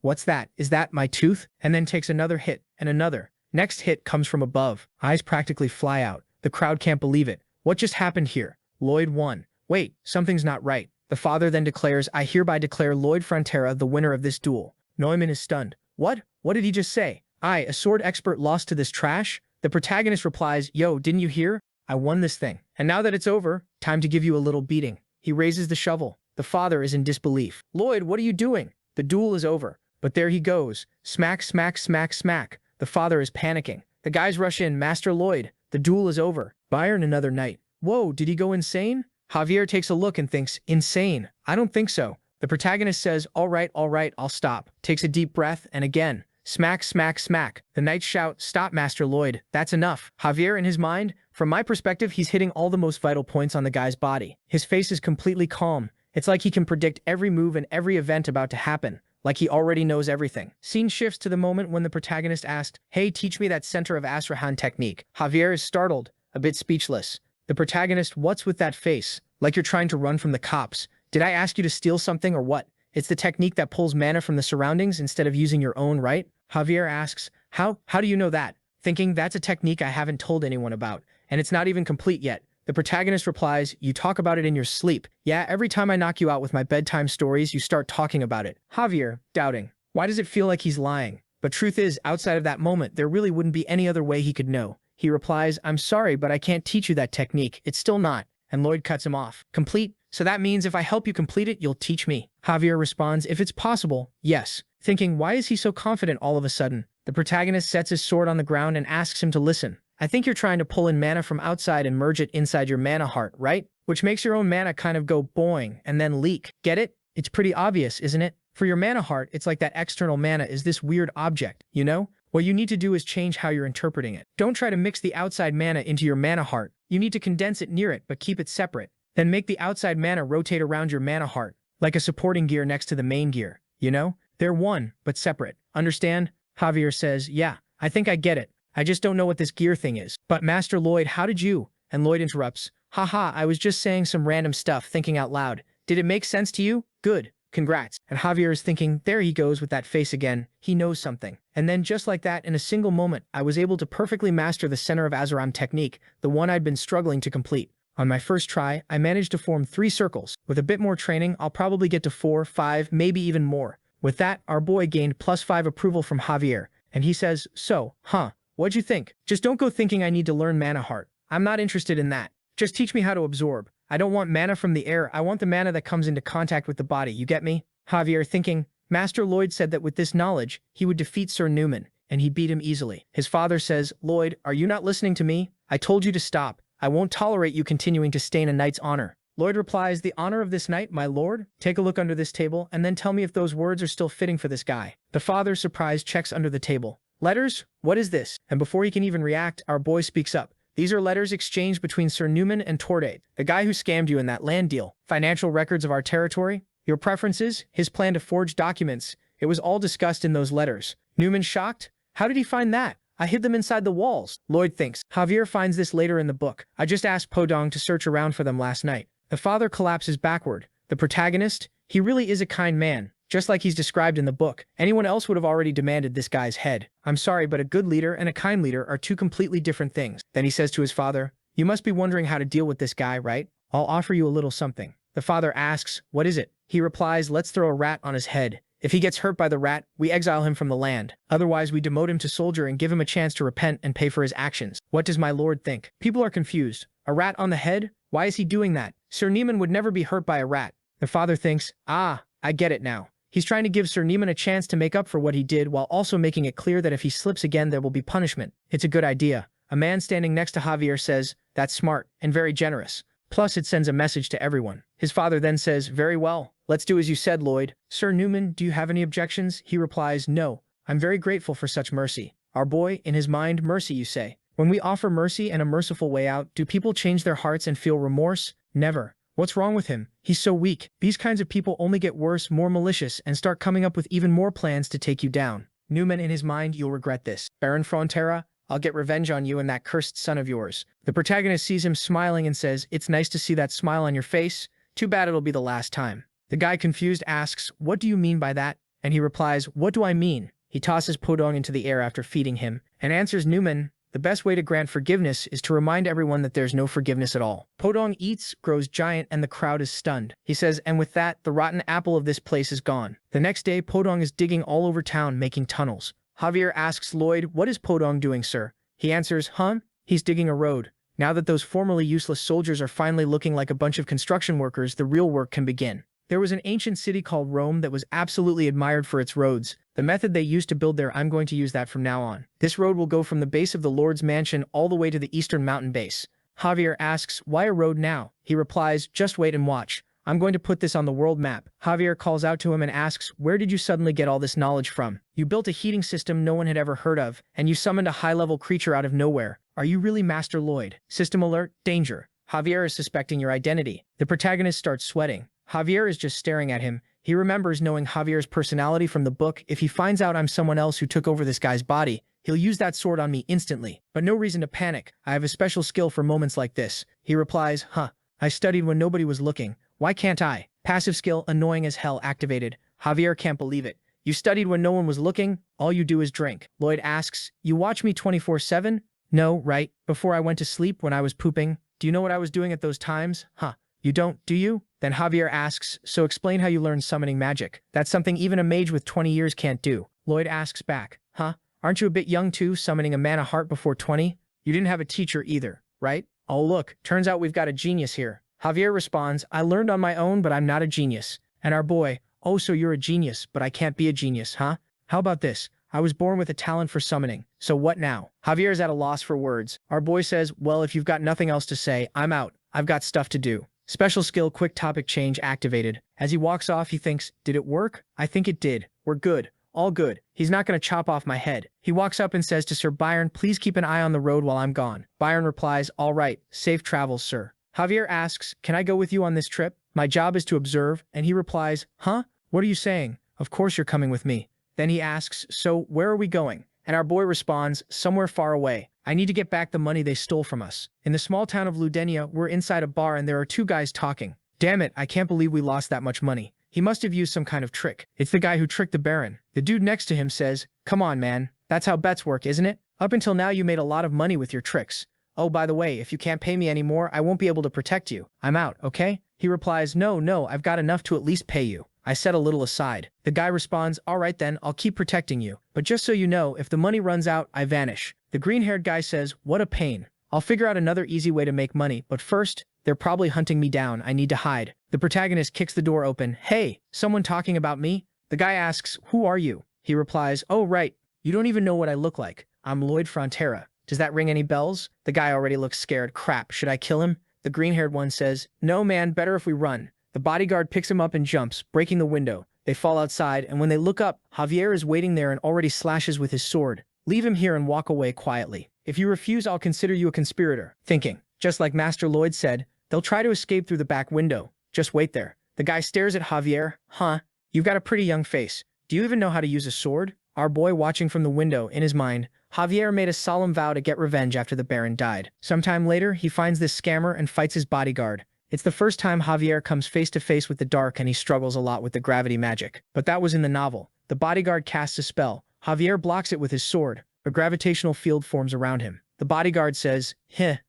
what's that? Is that my tooth? And then takes another hit, and another. Next hit comes from above. Eyes practically fly out. The crowd can't believe it. What just happened here? Lloyd won. Wait, something's not right. The father then declares, I hereby declare Lloyd Frontera the winner of this duel. Neumann is stunned. What? What did he just say? I, a sword expert, lost to this trash? The protagonist replies, yo, didn't you hear? I won this thing. And now that it's over, time to give you a little beating. He raises the shovel. The father is in disbelief. Lloyd, what are you doing? The duel is over. But there he goes. Smack, smack, smack, smack. The father is panicking. The guys rush in. Master Lloyd, the duel is over. Bayern another night. Whoa, did he go insane? Javier takes a look and thinks, insane? I don't think so. The protagonist says, all right, I'll stop. Takes a deep breath, and again. Smack, smack, smack. The knights shout, stop, Master Lloyd. That's enough. Javier, in his mind, from my perspective, he's hitting all the most vital points on the guy's body. His face is completely calm. It's like he can predict every move and every event about to happen. Like he already knows everything. Scene shifts to the moment when the protagonist asked, hey, teach me that center of Asura technique. Javier is startled, a bit speechless. The protagonist, what's with that face? Like you're trying to run from the cops. Did I ask you to steal something or what? It's the technique that pulls mana from the surroundings instead of using your own, right? Javier asks, how do you know that? Thinking that's a technique I haven't told anyone about, and it's not even complete yet. The protagonist replies, you talk about it in your sleep. Yeah, every time I knock you out with my bedtime stories, you start talking about it. Javier, doubting. Why does it feel like he's lying? But truth is, outside of that moment, there really wouldn't be any other way he could know. He replies, I'm sorry, but I can't teach you that technique. It's still not. And Lloyd cuts him off. Complete? So that means if I help you complete it, you'll teach me. Javier responds, if it's possible, yes. Thinking, why is he so confident all of a sudden? The protagonist sets his sword on the ground and asks him to listen. I think you're trying to pull in mana from outside and merge it inside your mana heart, right? Which makes your own mana kind of go boing and then leak. Get it? It's pretty obvious, isn't it? For your mana heart, it's like that external mana is this weird object, you know? What you need to do is change how you're interpreting it. Don't try to mix the outside mana into your mana heart. You need to condense it near it, but keep it separate. Then make the outside mana rotate around your mana heart, like a supporting gear next to the main gear, you know? They're one, but separate. Understand? Javier says, yeah, I think I get it. I just don't know what this gear thing is. But Master Lloyd, how did you? And Lloyd interrupts, haha, I was just saying some random stuff, thinking out loud. Did it make sense to you? Good. Congrats. And Javier is thinking, there he goes with that face again. He knows something. And then just like that, in a single moment, I was able to perfectly master the center of Azuram technique, the one I'd been struggling to complete. On my first try, I managed to form 3 circles. With a bit more training, I'll probably get to 4, 5, maybe even more. With that, our boy gained +5 approval from Javier, and he says, so, what'd you think? Just don't go thinking I need to learn mana heart. I'm not interested in that. Just teach me how to absorb. I don't want mana from the air, I want the mana that comes into contact with the body, you get me? Javier thinking, Master Lloyd said that with this knowledge, he would defeat Sir Newman, and he beat him easily. His father says, Lloyd, are you not listening to me? I told you to stop. I won't tolerate you continuing to stain a knight's honor. Lloyd replies, the honor of this knight, my lord? Take a look under this table, and then tell me if those words are still fitting for this guy. The father, surprised, checks under the table. Letters? What is this? And before he can even react, our boy speaks up. These are letters exchanged between Sir Newman and Tordate, the guy who scammed you in that land deal. Financial records of our territory, your preferences, his plan to forge documents. It was all discussed in those letters. Newman shocked? How did he find that? I hid them inside the walls. Lloyd thinks. Javier finds this later in the book. I just asked Podong to search around for them last night. The father collapses backward. The protagonist? He really is a kind man, just like he's described in the book. Anyone else would have already demanded this guy's head. I'm sorry, but a good leader and a kind leader are 2 completely different things. Then he says to his father, you must be wondering how to deal with this guy, right? I'll offer you a little something. The father asks, what is it? He replies, let's throw a rat on his head. If he gets hurt by the rat, we exile him from the land. Otherwise, we demote him to soldier and give him a chance to repent and pay for his actions. What does my lord think? People are confused. A rat on the head? Why is he doing that? Sir Neiman would never be hurt by a rat. The father thinks, I get it now. He's trying to give Sir Neiman a chance to make up for what he did while also making it clear that if he slips again there will be punishment. It's a good idea. A man standing next to Javier says, that's smart and very generous. Plus it sends a message to everyone. His father then says, very well. Let's do as you said, Lloyd. Sir Newman, do you have any objections? He replies, no. I'm very grateful for such mercy. Our boy, in his mind, mercy you say. When we offer mercy and a merciful way out, do people change their hearts and feel remorse? Never. What's wrong with him? He's so weak. These kinds of people only get worse, more malicious, and start coming up with even more plans to take you down. Newman, in his mind, you'll regret this. Baron Frontera, I'll get revenge on you and that cursed son of yours. The protagonist sees him smiling and says, it's nice to see that smile on your face. Too bad it'll be the last time. The guy confused asks, what do you mean by that? And he replies, what do I mean? He tosses Podong into the air after feeding him, and answers Newman, the best way to grant forgiveness is to remind everyone that there's no forgiveness at all. Podong eats, grows giant, and the crowd is stunned. He says, and with that, the rotten apple of this place is gone. The next day, Podong is digging all over town, making tunnels. Javier asks Lloyd, what is Podong doing, sir? He answers, he's digging a road. Now that those formerly useless soldiers are finally looking like a bunch of construction workers, the real work can begin. There was an ancient city called Rome that was absolutely admired for its roads. The method they used to build there, I'm going to use that from now on. This road will go from the base of the Lord's mansion all the way to the eastern mountain base. Javier asks, why a road now? He replies, just wait and watch. I'm going to put this on the world map. Javier calls out to him and asks, where did you suddenly get all this knowledge from? You built a heating system no one had ever heard of, and you summoned a high-level creature out of nowhere. Are you really Master Lloyd? System alert, danger. Javier is suspecting your identity. The protagonist starts sweating. Javier is just staring at him. He remembers knowing Javier's personality from the book. If he finds out I'm someone else who took over this guy's body, he'll use that sword on me instantly. But no reason to panic. I have a special skill for moments like this. He replies, I studied when nobody was looking. Why can't I? Passive skill, annoying as hell, activated. Javier can't believe it. You studied when no one was looking? All you do is drink. Lloyd asks, you watch me 24/7? No, right? Before I went to sleep when I was pooping? Do you know what I was doing at those times? You don't, do you? Then Javier asks, so explain how you learned summoning magic. That's something even a mage with 20 years can't do. Lloyd asks back, aren't you a bit young too, summoning a mana heart before 20? You didn't have a teacher either, right? Oh look, turns out we've got a genius here. Javier responds, I learned on my own, but I'm not a genius. And our boy, oh so you're a genius, but I can't be a genius, How about this? I was born with a talent for summoning. So what now? Javier is at a loss for words. Our boy says, well, if you've got nothing else to say, I'm out. I've got stuff to do. Special skill, quick topic change activated. As he walks off, he thinks, did it work? I think it did. We're good. All good. He's not going to chop off my head. He walks up and says to Sir Byron, please keep an eye on the road while I'm gone. Byron replies, all right. Safe travels, sir. Javier asks, can I go with you on this trip? My job is to observe, and he replies, huh? What are you saying? Of course you're coming with me. Then he asks, so where are we going? And our boy responds, somewhere far away. I need to get back the money they stole from us. In the small town of Ludenia, we're inside a bar and there are two guys talking. Damn it, I can't believe we lost that much money. He must have used some kind of trick. It's the guy who tricked the Baron. The dude next to him says, come on, man. That's how bets work, isn't it? Up until now you made a lot of money with your tricks. Oh, by the way, if you can't pay me anymore, I won't be able to protect you. I'm out, okay? He replies, no, I've got enough to at least pay you. I said a little aside. The guy responds, all right then, I'll keep protecting you. But just so you know, if the money runs out, I vanish. The green-haired guy says, what a pain. I'll figure out another easy way to make money, but first, they're probably hunting me down. I need to hide. The protagonist kicks the door open. Hey, someone talking about me? The guy asks, who are you? He replies, oh right, you don't even know what I look like. I'm Lloyd Frontera. Does that ring any bells? The guy already looks scared. Crap, should I kill him? The green-haired one says, no man, better if we run. The bodyguard picks him up and jumps, breaking the window. They fall outside, and when they look up, Javier is waiting there and already slashes with his sword. Leave him here and walk away quietly. If you refuse, I'll consider you a conspirator. Thinking, just like Master Lloyd said, they'll try to escape through the back window. Just wait there. The guy stares at Javier. Huh? You've got a pretty young face. Do you even know how to use a sword? Our boy watching from the window, in his mind, Javier made a solemn vow to get revenge after the Baron died. Sometime later, he finds this scammer and fights his bodyguard. It's the first time Javier comes face to face with the dark and he struggles a lot with the gravity magic. But that was in the novel. The bodyguard casts a spell. Javier blocks it with his sword. A gravitational field forms around him. The bodyguard says,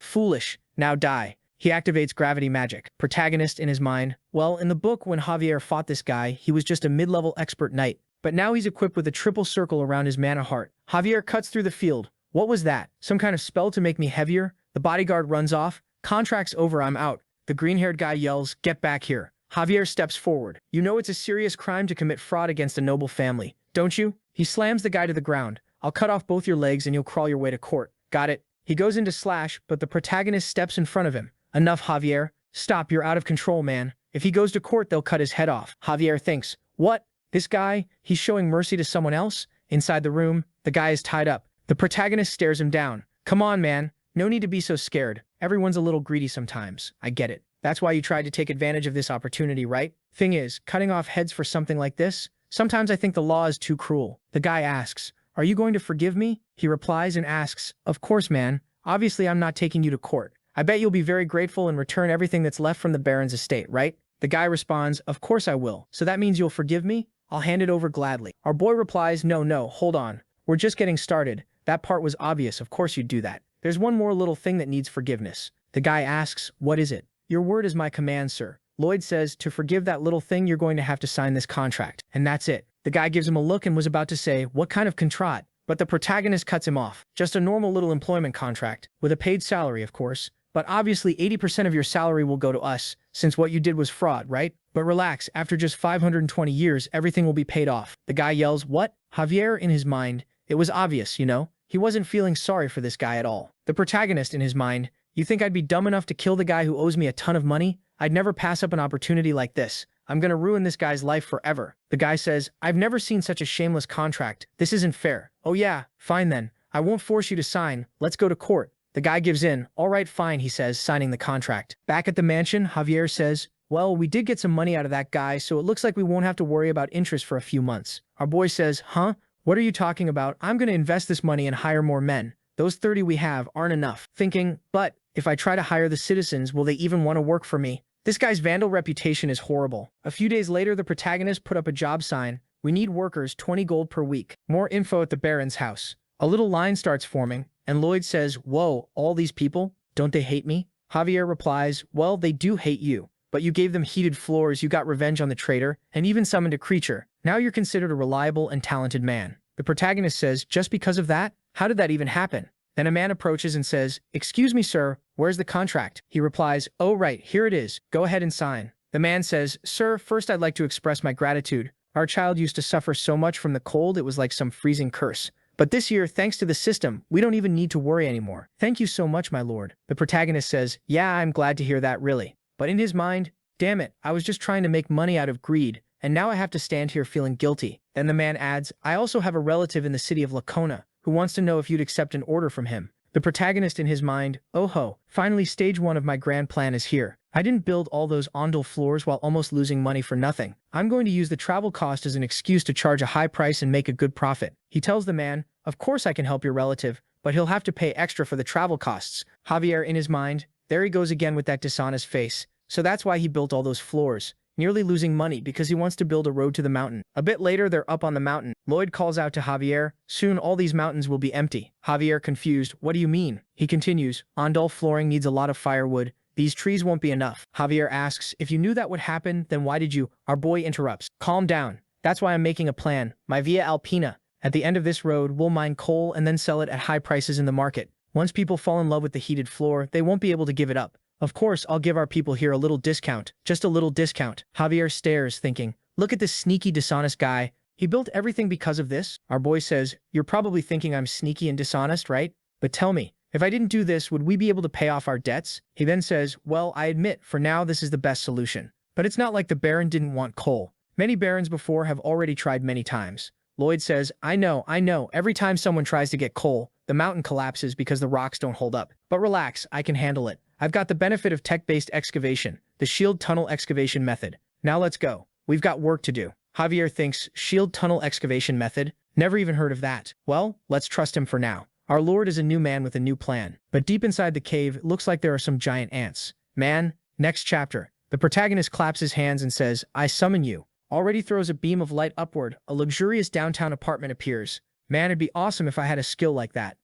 foolish, now die. He activates gravity magic. Protagonist in his mind, well, in the book when Javier fought this guy, he was just a mid-level expert knight. But now he's equipped with a triple circle around his mana heart. Javier cuts through the field. What was that? Some kind of spell to make me heavier? The bodyguard runs off. Contract's over, I'm out. The green-haired guy yells, get back here. Javier steps forward. You know it's a serious crime to commit fraud against a noble family, don't you? He slams the guy to the ground. I'll cut off both your legs and you'll crawl your way to court. Got it? He goes into slash, but the protagonist steps in front of him. Enough, Javier. Stop, you're out of control, man. If he goes to court, they'll cut his head off. Javier thinks, what? This guy? He's showing mercy to someone else? Inside the room, the guy is tied up. The protagonist stares him down. Come on, man. No need to be so scared. Everyone's a little greedy sometimes. I get it. That's why you tried to take advantage of this opportunity, right? Thing is, cutting off heads for something like this? Sometimes I think the law is too cruel. The guy asks, are you going to forgive me? He replies and asks, of course, man. Obviously, I'm not taking you to court. I bet you'll be very grateful and return everything that's left from the Baron's estate, right? The guy responds, of course I will. So that means you'll forgive me? I'll hand it over gladly. Our boy replies, no, hold on. We're just getting started. That part was obvious, of course you'd do that. There's one more little thing that needs forgiveness. The guy asks, what is it? Your word is my command, sir. Lloyd says, to forgive that little thing, you're going to have to sign this contract. And that's it. The guy gives him a look and was about to say, what kind of contract? But the protagonist cuts him off. Just a normal little employment contract, with a paid salary, of course. But obviously 80% of your salary will go to us, since what you did was fraud, right? But relax, after just 520 years, everything will be paid off. The guy yells, what? Javier, in his mind, it was obvious, you know? He wasn't feeling sorry for this guy at all. The protagonist, in his mind, you think I'd be dumb enough to kill the guy who owes me a ton of money? I'd never pass up an opportunity like this. I'm gonna ruin this guy's life forever. The guy says, I've never seen such a shameless contract. This isn't fair. Oh yeah, fine then. I won't force you to sign. Let's go to court. The guy gives in. All right, fine, he says, signing the contract. Back at the mansion, Javier says, well, we did get some money out of that guy, so it looks like we won't have to worry about interest for a few months. Our boy says, huh? What are you talking about? I'm gonna invest this money and hire more men. Those 30 we have aren't enough. Thinking, but if I try to hire the citizens, will they even want to work for me? This guy's vandal reputation is horrible. A few days later, the protagonist put up a job sign. We need workers, 20 gold per week. More info at the Baron's house. A little line starts forming, and Lloyd says, whoa, all these people? Don't they hate me? Javier replies, well, they do hate you. But you gave them heated floors, you got revenge on the traitor, and even summoned a creature. Now you're considered a reliable and talented man. The protagonist says, just because of that? How did that even happen? Then a man approaches and says, excuse me, sir, where's the contract? He replies, oh right, here it is. Go ahead and sign. The man says, sir, first I'd like to express my gratitude. Our child used to suffer so much from the cold it was like some freezing curse. But this year, thanks to the system, we don't even need to worry anymore. Thank you so much, my lord. The protagonist says, yeah, I'm glad to hear that, really. But in his mind, damn it, I was just trying to make money out of greed, and now I have to stand here feeling guilty. Then the man adds, I also have a relative in the city of Lacona who wants to know if you'd accept an order from him. The protagonist in his mind, oh ho, finally stage 1 of my grand plan is here. I didn't build all those ondel floors while almost losing money for nothing. I'm going to use the travel cost as an excuse to charge a high price and make a good profit. He tells the man, of course I can help your relative, but he'll have to pay extra for the travel costs. Javier in his mind, there he goes again with that dishonest face. So that's why he built all those floors, nearly losing money because he wants to build a road to the mountain. A bit later, they're up on the mountain. Lloyd calls out to Javier, soon all these mountains will be empty. Javier confused, what do you mean? He continues, ondel flooring needs a lot of firewood. These trees won't be enough. Javier asks, if you knew that would happen, then why did you? Our boy interrupts, calm down. That's why I'm making a plan. My Via Alpina. At the end of this road, we'll mine coal and then sell it at high prices in the market. Once people fall in love with the heated floor, they won't be able to give it up. Of course, I'll give our people here a little discount. Just a little discount. Javier stares, thinking, look at this sneaky, dishonest guy. He built everything because of this? Our boy says, you're probably thinking I'm sneaky and dishonest, right? But tell me, if I didn't do this, would we be able to pay off our debts? He then says, well, I admit, for now this is the best solution. But it's not like the Baron didn't want coal. Many barons before have already tried many times. Lloyd says, I know, every time someone tries to get coal, the mountain collapses because the rocks don't hold up. But relax, I can handle it. I've got the benefit of tech-based excavation, the shield tunnel excavation method. Now let's go. We've got work to do. Javier thinks, shield tunnel excavation method? Never even heard of that. Well, let's trust him for now. Our lord is a new man with a new plan. But deep inside the cave, it looks like there are some giant ants. Man, next chapter. The protagonist claps his hands and says, I summon you. Already throws a beam of light upward. A luxurious downtown apartment appears. Man, it'd be awesome if I had a skill like that.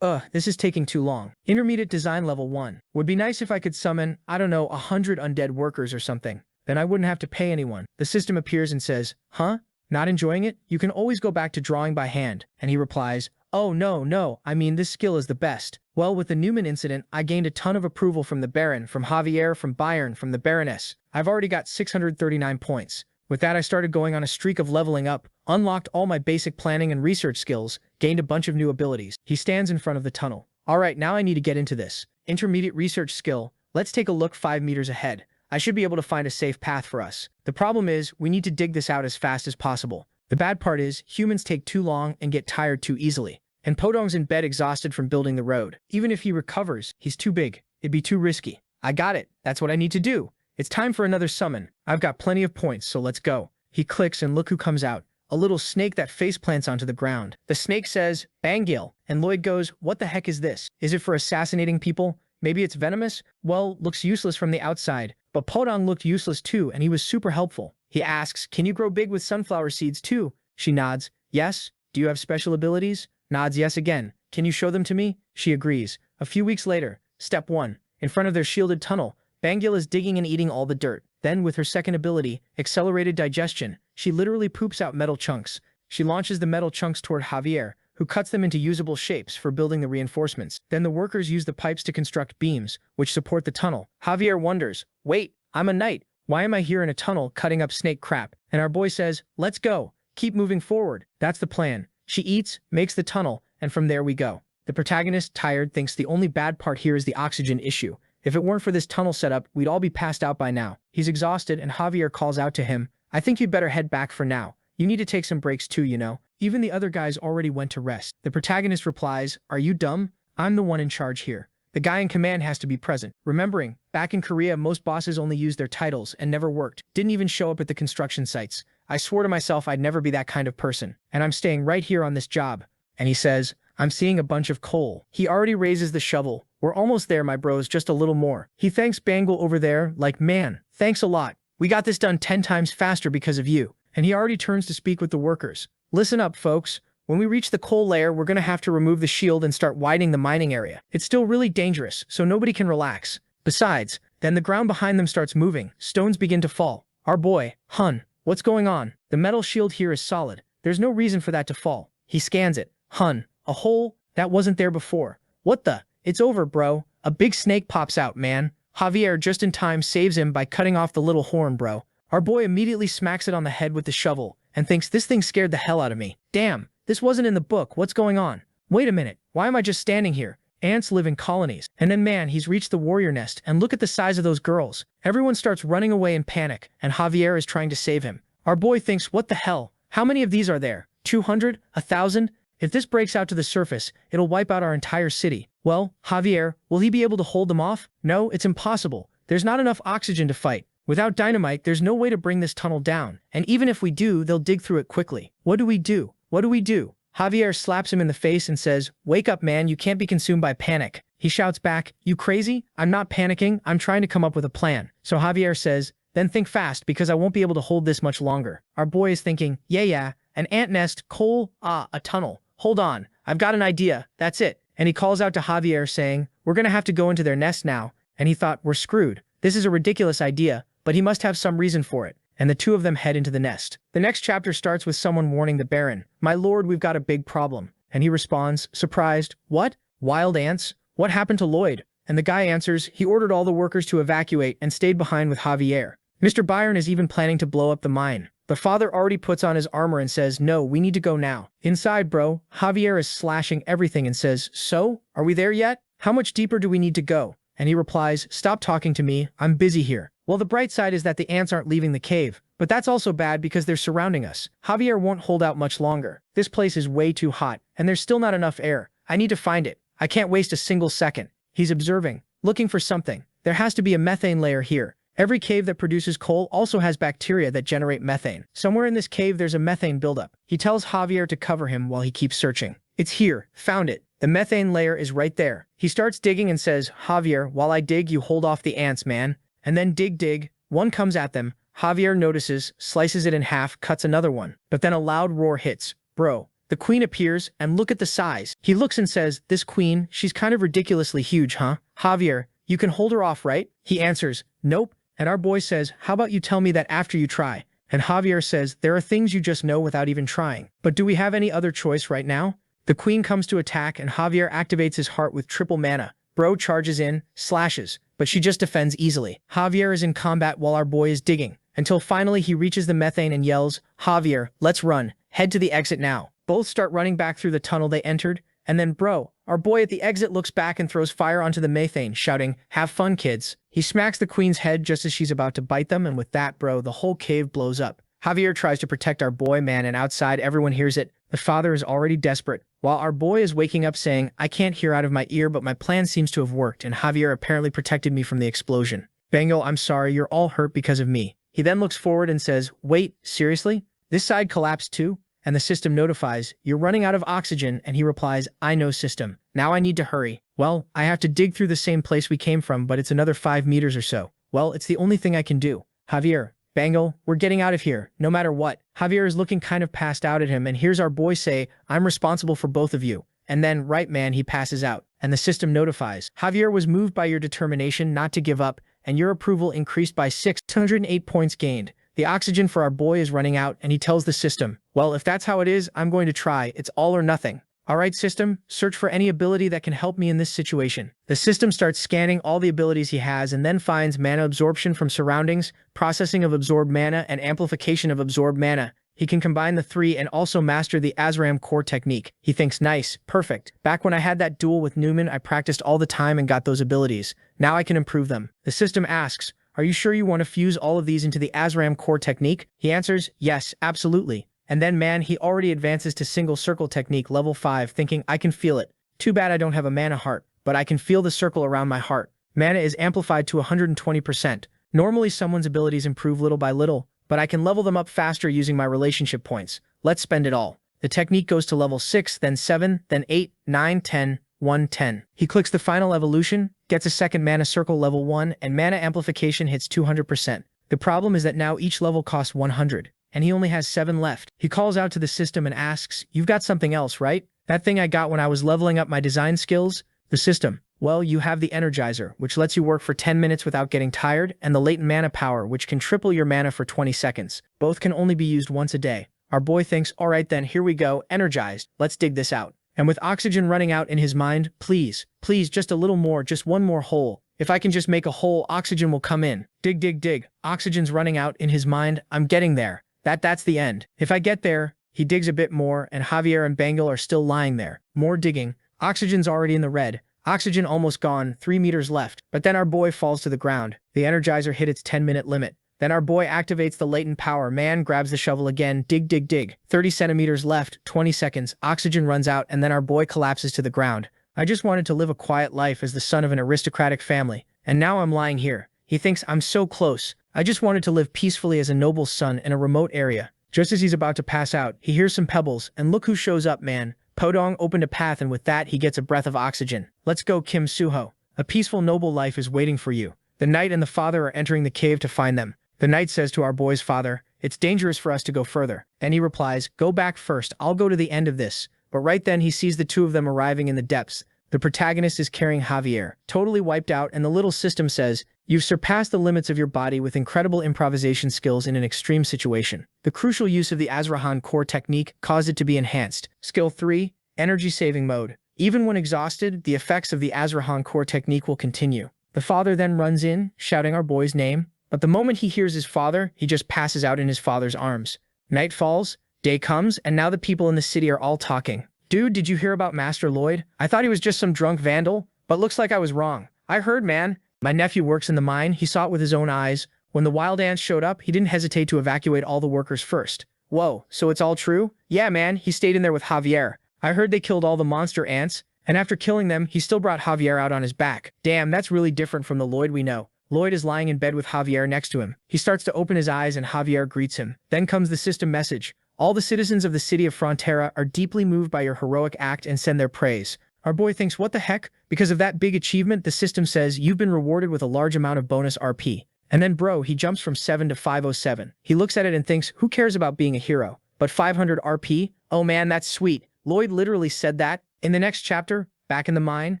This is taking too long. Intermediate design level 1. Would be nice if I could summon, I don't know, 100 undead workers or something. Then I wouldn't have to pay anyone. The system appears and says, huh? Not enjoying it? You can always go back to drawing by hand. And he replies, oh no, I mean this skill is the best. Well, with the Newman incident, I gained a ton of approval from the Baron, from Javier, from Bayern, from the Baroness. I've already got 639 points. With that, I started going on a streak of leveling up, unlocked all my basic planning and research skills, gained a bunch of new abilities. He stands in front of the tunnel. Alright, now I need to get into this. Intermediate research skill. Let's take a look 5 meters ahead. I should be able to find a safe path for us. The problem is, we need to dig this out as fast as possible. The bad part is, humans take too long and get tired too easily. And Podong's in bed exhausted from building the road. Even if he recovers, he's too big. It'd be too risky. I got it. That's what I need to do. It's time for another summon. I've got plenty of points, so let's go. He clicks and look who comes out. A little snake that face plants onto the ground. The snake says, Bangil, and Lloyd goes, what the heck is this? Is it for assassinating people? Maybe it's venomous? Well, looks useless from the outside. But Podong looked useless too, and he was super helpful. He asks, can you grow big with sunflower seeds too? She nods, yes. Do you have special abilities? Nods yes again. Can you show them to me? She agrees. A few weeks later, step 1. In front of their shielded tunnel, Bangil is digging and eating all the dirt. Then, with her second ability, accelerated digestion, she literally poops out metal chunks. She launches the metal chunks toward Javier, who cuts them into usable shapes for building the reinforcements. Then the workers use the pipes to construct beams, which support the tunnel. Javier wonders, wait, I'm a knight. Why am I here in a tunnel cutting up snake crap? And our boy says, let's go. Keep moving forward. That's the plan. She eats, makes the tunnel, and from there we go. The protagonist, tired, thinks the only bad part here is the oxygen issue. If it weren't for this tunnel setup, we'd all be passed out by now. He's exhausted, and Javier calls out to him, I think you'd better head back for now. You need to take some breaks too, you know. Even the other guys already went to rest. The protagonist replies, are you dumb? I'm the one in charge here. The guy in command has to be present. Remembering, back in Korea, most bosses only used their titles and never worked. Didn't even show up at the construction sites. I swore to myself I'd never be that kind of person. And I'm staying right here on this job. And he says, I'm seeing a bunch of coal. He already raises the shovel. We're almost there, my bros, just a little more. He thanks Bangle over there, like, man, thanks a lot. We got this done 10 times faster because of you. And he already turns to speak with the workers. Listen up, folks. When we reach the coal layer, we're gonna have to remove the shield and start widening the mining area. It's still really dangerous, so nobody can relax. Besides, then the ground behind them starts moving. Stones begin to fall. Our boy, Hun, what's going on? The metal shield here is solid. There's no reason for that to fall. He scans it. Hun, a hole? That wasn't there before. What the? It's over, bro. A big snake pops out, man. Javier just in time saves him by cutting off the little horn, bro. Our boy immediately smacks it on the head with the shovel and thinks this thing scared the hell out of me. Damn, this wasn't in the book. What's going on? Wait a minute. Why am I just standing here? Ants live in colonies. And then man, he's reached the warrior nest and look at the size of those girls. Everyone starts running away in panic and Javier is trying to save him. Our boy thinks, what the hell? How many of these are there? 200? 1,000? If this breaks out to the surface, it'll wipe out our entire city. Well, Javier, will he be able to hold them off? No, it's impossible. There's not enough oxygen to fight. Without dynamite, there's no way to bring this tunnel down. And even if we do, they'll dig through it quickly. What do we do? What do we do? Javier slaps him in the face and says, "Wake up, man, you can't be consumed by panic." He shouts back, "You crazy? I'm not panicking, I'm trying to come up with a plan." So Javier says, "Then think fast because I won't be able to hold this much longer." Our boy is thinking, yeah, an ant nest, coal, a tunnel. Hold on, I've got an idea, that's it. And he calls out to Javier saying, "We're gonna have to go into their nest now." And he thought, we're screwed. This is a ridiculous idea, but he must have some reason for it. And the two of them head into the nest. The next chapter starts with someone warning the Baron, "My lord, we've got a big problem." And he responds, surprised, "What? Wild ants? What happened to Lloyd?" And the guy answers, he ordered all the workers to evacuate and stayed behind with Javier. Mr. Byron is even planning to blow up the mine. But father already puts on his armor and says, "No, we need to go now." Inside, bro, Javier is slashing everything and says, "So? Are we there yet? How much deeper do we need to go?" And he replies, "Stop talking to me, I'm busy here." Well, the bright side is that the ants aren't leaving the cave, but that's also bad because they're surrounding us. Javier won't hold out much longer. This place is way too hot, and there's still not enough air. I need to find it. I can't waste a single second. He's observing, looking for something. There has to be a methane layer here. Every cave that produces coal also has bacteria that generate methane. Somewhere in this cave there's a methane buildup. He tells Javier to cover him while he keeps searching. "It's here. Found it. The methane layer is right there." He starts digging and says, "Javier, while I dig, you hold off the ants, man." And then dig. One comes at them. Javier notices, slices it in half, cuts another one. But then a loud roar hits. Bro. The queen appears, and look at the size. He looks and says, "This queen, she's kind of ridiculously huge, huh? Javier, you can hold her off, right?" He answers, "Nope." And our boy says, "How about you tell me that after you try?" And Javier says, "There are things you just know without even trying. But do we have any other choice right now?" The queen comes to attack and Javier activates his heart with triple mana. Bro charges in, slashes, but she just defends easily. Javier is in combat while our boy is digging, until finally he reaches the methane and yells, "Javier, let's run. Head to the exit now." Both start running back through the tunnel they entered, and then bro, our boy at the exit looks back and throws fire onto the methane, shouting, "Have fun, kids." He smacks the queen's head just as she's about to bite them, and with that, bro, the whole cave blows up. Javier tries to protect our boy, man, and outside everyone hears it. The father is already desperate, while our boy is waking up saying, "I can't hear out of my ear, but my plan seems to have worked, and Javier apparently protected me from the explosion. Bengal, I'm sorry, you're all hurt because of me." He then looks forward and says, "Wait, seriously? This side collapsed too?" And the system notifies, "You're running out of oxygen," and he replies, "I know, system. Now I need to hurry." Well, I have to dig through the same place we came from, but it's another 5 meters or so. Well, it's the only thing I can do. Javier, Bengal, we're getting out of here, no matter what. Javier is looking kind of passed out at him, and hears our boy say, "I'm responsible for both of you." And then, right man, he passes out, and the system notifies, "Javier was moved by your determination not to give up, and your approval increased by 608 points gained. The oxygen for our boy is running out," and he tells the system, "Well, if that's how it is, I'm going to try. It's all or nothing. Alright, system, search for any ability that can help me in this situation." The system starts scanning all the abilities he has and then finds mana absorption from surroundings, processing of absorbed mana, and amplification of absorbed mana. He can combine the three and also master the Azram core technique. He thinks, nice, perfect. Back when I had that duel with Newman, I practiced all the time and got those abilities. Now I can improve them. The system asks, "Are you sure you want to fuse all of these into the Azram core technique?" He answers, "Yes, absolutely." And then man, he already advances to single circle technique level 5, thinking, I can feel it. Too bad I don't have a mana heart, but I can feel the circle around my heart. Mana is amplified to 120%. Normally someone's abilities improve little by little, but I can level them up faster using my relationship points. Let's spend it all. The technique goes to level 6, then 7, then 8, 9, 10, 110. He clicks the final evolution, gets a second mana circle level 1, and mana amplification hits 200%. The problem is that now each level costs 100. And he only has 7 left. He calls out to the system and asks, "You've got something else, right? That thing I got when I was leveling up my design skills?" The system, "Well, you have the Energizer, which lets you work for 10 minutes without getting tired, and the latent mana power, which can triple your mana for 20 seconds. Both can only be used once a day." Our boy thinks, alright then, here we go, energized, let's dig this out. And with oxygen running out in his mind, please, just a little more, just one more hole. If I can just make a hole, oxygen will come in. Dig. Oxygen's running out in his mind, I'm getting there. That's the end. If I get there, he digs a bit more, and Javier and Bengal are still lying there. More digging. Oxygen's already in the red. Oxygen almost gone, 3 meters left. But then our boy falls to the ground. The Energizer hit its 10-minute limit. Then our boy activates the latent power. Man grabs the shovel again. Dig. 30 centimeters left, 20 seconds. Oxygen runs out, and then our boy collapses to the ground. I just wanted to live a quiet life as the son of an aristocratic family, and now I'm lying here. He thinks I'm so close. I just wanted to live peacefully as a noble's son in a remote area. Just as he's about to pass out, he hears some pebbles, and look who shows up, man. Podong opened a path, and with that he gets a breath of oxygen. Let's go, Kim Suho. A peaceful noble life is waiting for you. The knight and the father are entering the cave to find them. The knight says to our boy's father, "It's dangerous for us to go further." And he replies, "Go back first, I'll go to the end of this." But right then he sees the two of them arriving in the depths. The protagonist is carrying Javier, totally wiped out, and the little system says, "You've surpassed the limits of your body with incredible improvisation skills in an extreme situation." The crucial use of the Azrahan core technique caused it to be enhanced. Skill 3, Energy Saving Mode. Even when exhausted, the effects of the Azrahan core technique will continue. The father then runs in, shouting our boy's name, but the moment he hears his father, he just passes out in his father's arms. Night falls, day comes, and now the people in the city are all talking. "Dude, did you hear about Master Lloyd? I thought he was just some drunk vandal, but looks like I was wrong. I heard, man. My nephew works in the mine, he saw it with his own eyes. When the wild ants showed up, he didn't hesitate to evacuate all the workers first." "Whoa, so it's all true?" "Yeah, man, he stayed in there with Javier. I heard they killed all the monster ants, and after killing them, he still brought Javier out on his back." Damn, that's really different from the Lloyd we know. Lloyd is lying in bed with Javier next to him. He starts to open his eyes and Javier greets him. Then comes the system message. "All the citizens of the city of Frontera are deeply moved by your heroic act and send their praise." Our boy thinks, what the heck? Because of that big achievement, the system says, "You've been rewarded with a large amount of bonus RP." And then bro, he jumps from 7 to 507. He looks at it and thinks, who cares about being a hero? But 500 RP? Oh man, that's sweet. Lloyd literally said that. In the next chapter, back in the mine,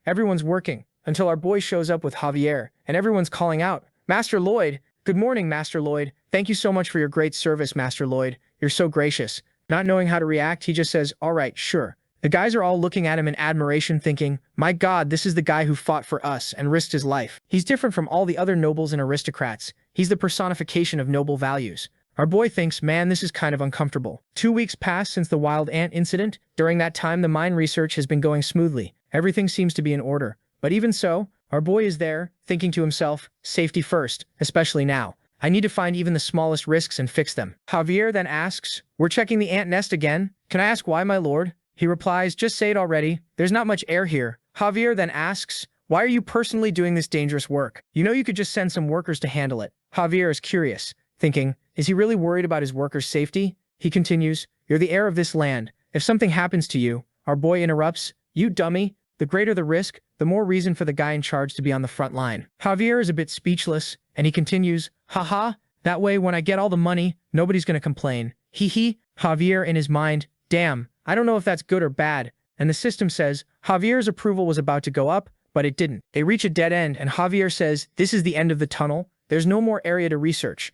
everyone's working, until our boy shows up with Javier, and everyone's calling out, "Master Lloyd! Good morning, Master Lloyd. Thank you so much for your great service, Master Lloyd. You're so gracious." Not knowing how to react, he just says, "All right, sure." The guys are all looking at him in admiration thinking, my god, this is the guy who fought for us and risked his life. He's different from all the other nobles and aristocrats. He's the personification of noble values. Our boy thinks, man, this is kind of uncomfortable. 2 weeks pass since the wild ant incident. During that time, the mine research has been going smoothly. Everything seems to be in order. But even so, our boy is there, thinking to himself, safety first, especially now. I need to find even the smallest risks and fix them. Javier then asks, "We're checking the ant nest again. Can I ask why, my lord?" He replies, "Just say it already. There's not much air here." Javier then asks, "Why are you personally doing this dangerous work? You know you could just send some workers to handle it." Javier is curious, thinking, is he really worried about his workers' safety? He continues, "You're the heir of this land. If something happens to you," our boy interrupts, "You dummy. The greater the risk, the more reason for the guy in charge to be on the front line." Javier is a bit speechless, and he continues, "Haha, that way when I get all the money, nobody's gonna complain. Hee hee." Javier in his mind, damn, I don't know if that's good or bad. And the system says, Javier's approval was about to go up, but it didn't. They reach a dead end, and Javier says, this is the end of the tunnel. There's no more area to research.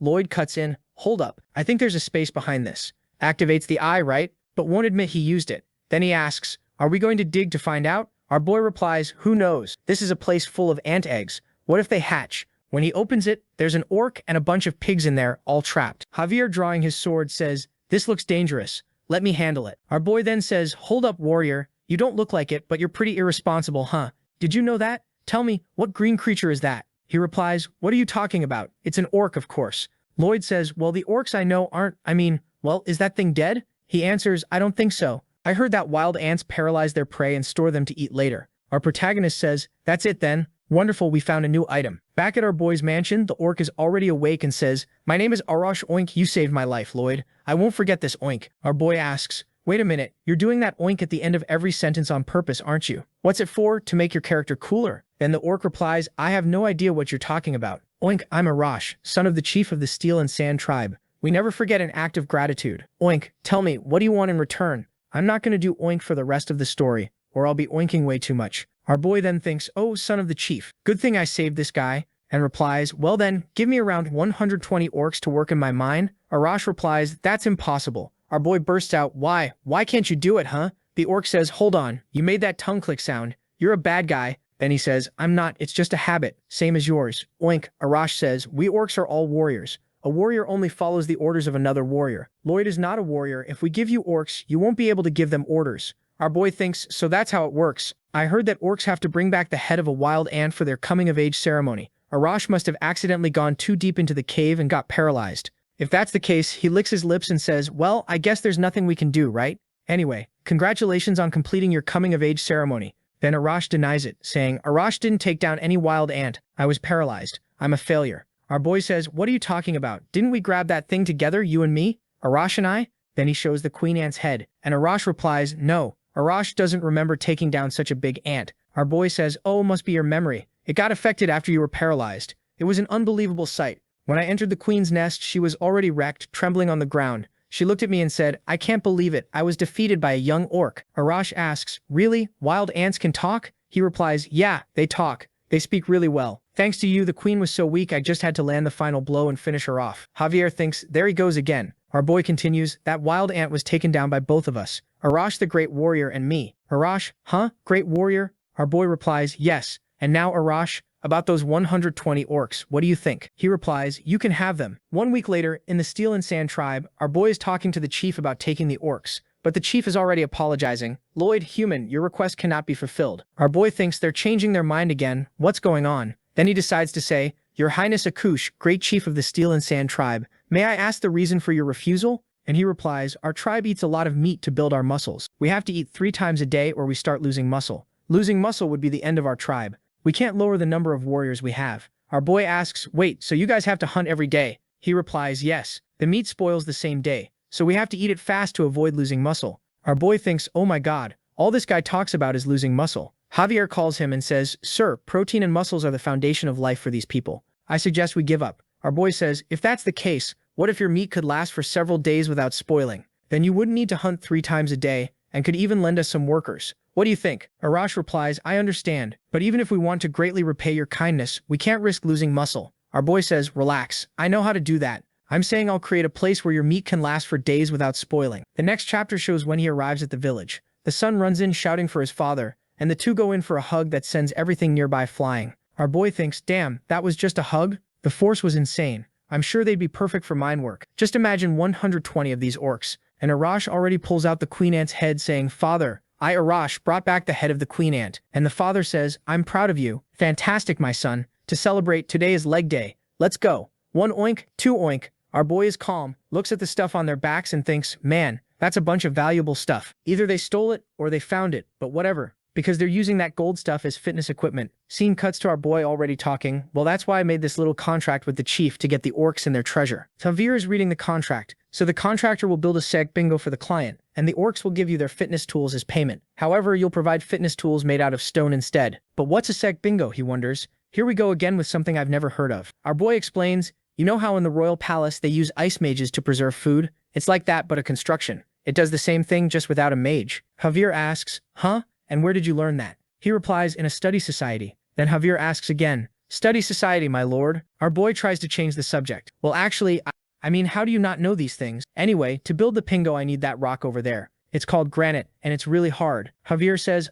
Lloyd cuts in, hold up. I think there's a space behind this. Activates the eye, right? But won't admit he used it. Then he asks, are we going to dig to find out? Our boy replies, who knows? This is a place full of ant eggs. What if they hatch? When he opens it, there's an orc and a bunch of pigs in there, all trapped. Javier, drawing his sword, says, this looks dangerous. Let me handle it. Our boy then says, hold up, warrior. You don't look like it, but you're pretty irresponsible, huh? Did you know that? Tell me, what green creature is that? He replies, what are you talking about? It's an orc, of course. Lloyd says, well, the orcs I know aren't, well, is that thing dead? He answers, I don't think so. I heard that wild ants paralyze their prey and store them to eat later. Our protagonist says, that's it then. Wonderful, we found a new item. Back at our boy's mansion, the orc is already awake and says, my name is Arash Oink, you saved my life, Lloyd. I won't forget this oink. Our boy asks, wait a minute, you're doing that oink at the end of every sentence on purpose, aren't you? What's it for? To make your character cooler? Then the orc replies, I have no idea what you're talking about. Oink, I'm Arash, son of the chief of the Steel and Sand tribe. We never forget an act of gratitude. Oink, tell me, what do you want in return? I'm not going to do oink for the rest of the story, or I'll be oinking way too much. Our boy then thinks, oh, son of the chief, good thing I saved this guy, and replies, well then, give me around 120 orcs to work in my mine. Arash replies, that's impossible. Our boy bursts out, why? Why can't you do it, huh? The orc says, hold on, you made that tongue click sound. You're a bad guy. Then he says, I'm not, it's just a habit, same as yours. Oink, Arash says, we orcs are all warriors. A warrior only follows the orders of another warrior. Lloyd is not a warrior. If we give you orcs, you won't be able to give them orders. Our boy thinks, so that's how it works. I heard that orcs have to bring back the head of a wild ant for their coming-of-age ceremony. Arash must have accidentally gone too deep into the cave and got paralyzed. If that's the case, he licks his lips and says, well, I guess there's nothing we can do, right? Anyway, congratulations on completing your coming-of-age ceremony. Then Arash denies it, saying, Arash didn't take down any wild ant. I was paralyzed. I'm a failure. Our boy says, what are you talking about? Didn't we grab that thing together, you and me? Arash and I? Then he shows the queen ant's head, and Arash replies, no. Arash doesn't remember taking down such a big ant. Our boy says, oh, it must be your memory. It got affected after you were paralyzed. It was an unbelievable sight. When I entered the queen's nest, she was already wrecked, trembling on the ground. She looked at me and said, I can't believe it. I was defeated by a young orc. Arash asks, really? Wild ants can talk? He replies, yeah, they talk. They speak really well. Thanks to you, the queen was so weak I just had to land the final blow and finish her off. Javier thinks, there he goes again. Our boy continues, that wild ant was taken down by both of us. Arash the great warrior and me. Arash, huh? Great warrior? Our boy replies, yes. And now Arash, about those 120 orcs, what do you think? He replies, you can have them. 1 week later, in the Steel and Sand tribe, our boy is talking to the chief about taking the orcs. But the chief is already apologizing. Lloyd, human, your request cannot be fulfilled. Our boy thinks they're changing their mind again. What's going on? Then he decides to say, Your Highness Akush, great chief of the Steel and Sand tribe, may I ask the reason for your refusal? And he replies, our tribe eats a lot of meat to build our muscles. We have to eat 3 times a day or we start losing muscle. Losing muscle would be the end of our tribe. We can't lower the number of warriors we have. Our boy asks, wait, so you guys have to hunt every day? He replies, yes. The meat spoils the same day, so we have to eat it fast to avoid losing muscle. Our boy thinks, oh my god, all this guy talks about is losing muscle. Javier calls him and says, sir, protein and muscles are the foundation of life for these people. I suggest we give up. Our boy says, if that's the case, what if your meat could last for several days without spoiling? Then you wouldn't need to hunt 3 times a day, and could even lend us some workers. What do you think? Arash replies, I understand, but even if we want to greatly repay your kindness, we can't risk losing muscle. Our boy says, relax, I know how to do that. I'm saying I'll create a place where your meat can last for days without spoiling. The next chapter shows when he arrives at the village. The son runs in shouting for his father, and the two go in for a hug that sends everything nearby flying. Our boy thinks, damn, that was just a hug? The force was insane. I'm sure they'd be perfect for mine work. Just imagine 120 of these orcs. And Arash already pulls out the queen ant's head saying, Father, I, Arash, brought back the head of the queen ant. And the father says, I'm proud of you. Fantastic, my son. To celebrate, today is leg day. Let's go. 1 oink, 2 oink. Our boy is calm, looks at the stuff on their backs and thinks, man, that's a bunch of valuable stuff. Either they stole it or they found it, but whatever. Because they're using that gold stuff as fitness equipment. Scene cuts to our boy already talking. Well, that's why I made this little contract with the chief to get the orcs and their treasure. Javier is reading the contract. So the contractor will build a seg bingo for the client, and the orcs will give you their fitness tools as payment. However, you'll provide fitness tools made out of stone instead. But what's a seg bingo, he wonders. Here we go again with something I've never heard of. Our boy explains, you know how in the royal palace they use ice mages to preserve food? It's like that, but a construction. It does the same thing just without a mage. Javier asks, huh? And where did you learn that? He replies, in a study society. Then Javier asks again, study society, my lord? Our boy tries to change the subject. Well, actually, I mean, how do you not know these things? Anyway, to build the pingo, I need that rock over there. It's called granite, and it's really hard. Javier says,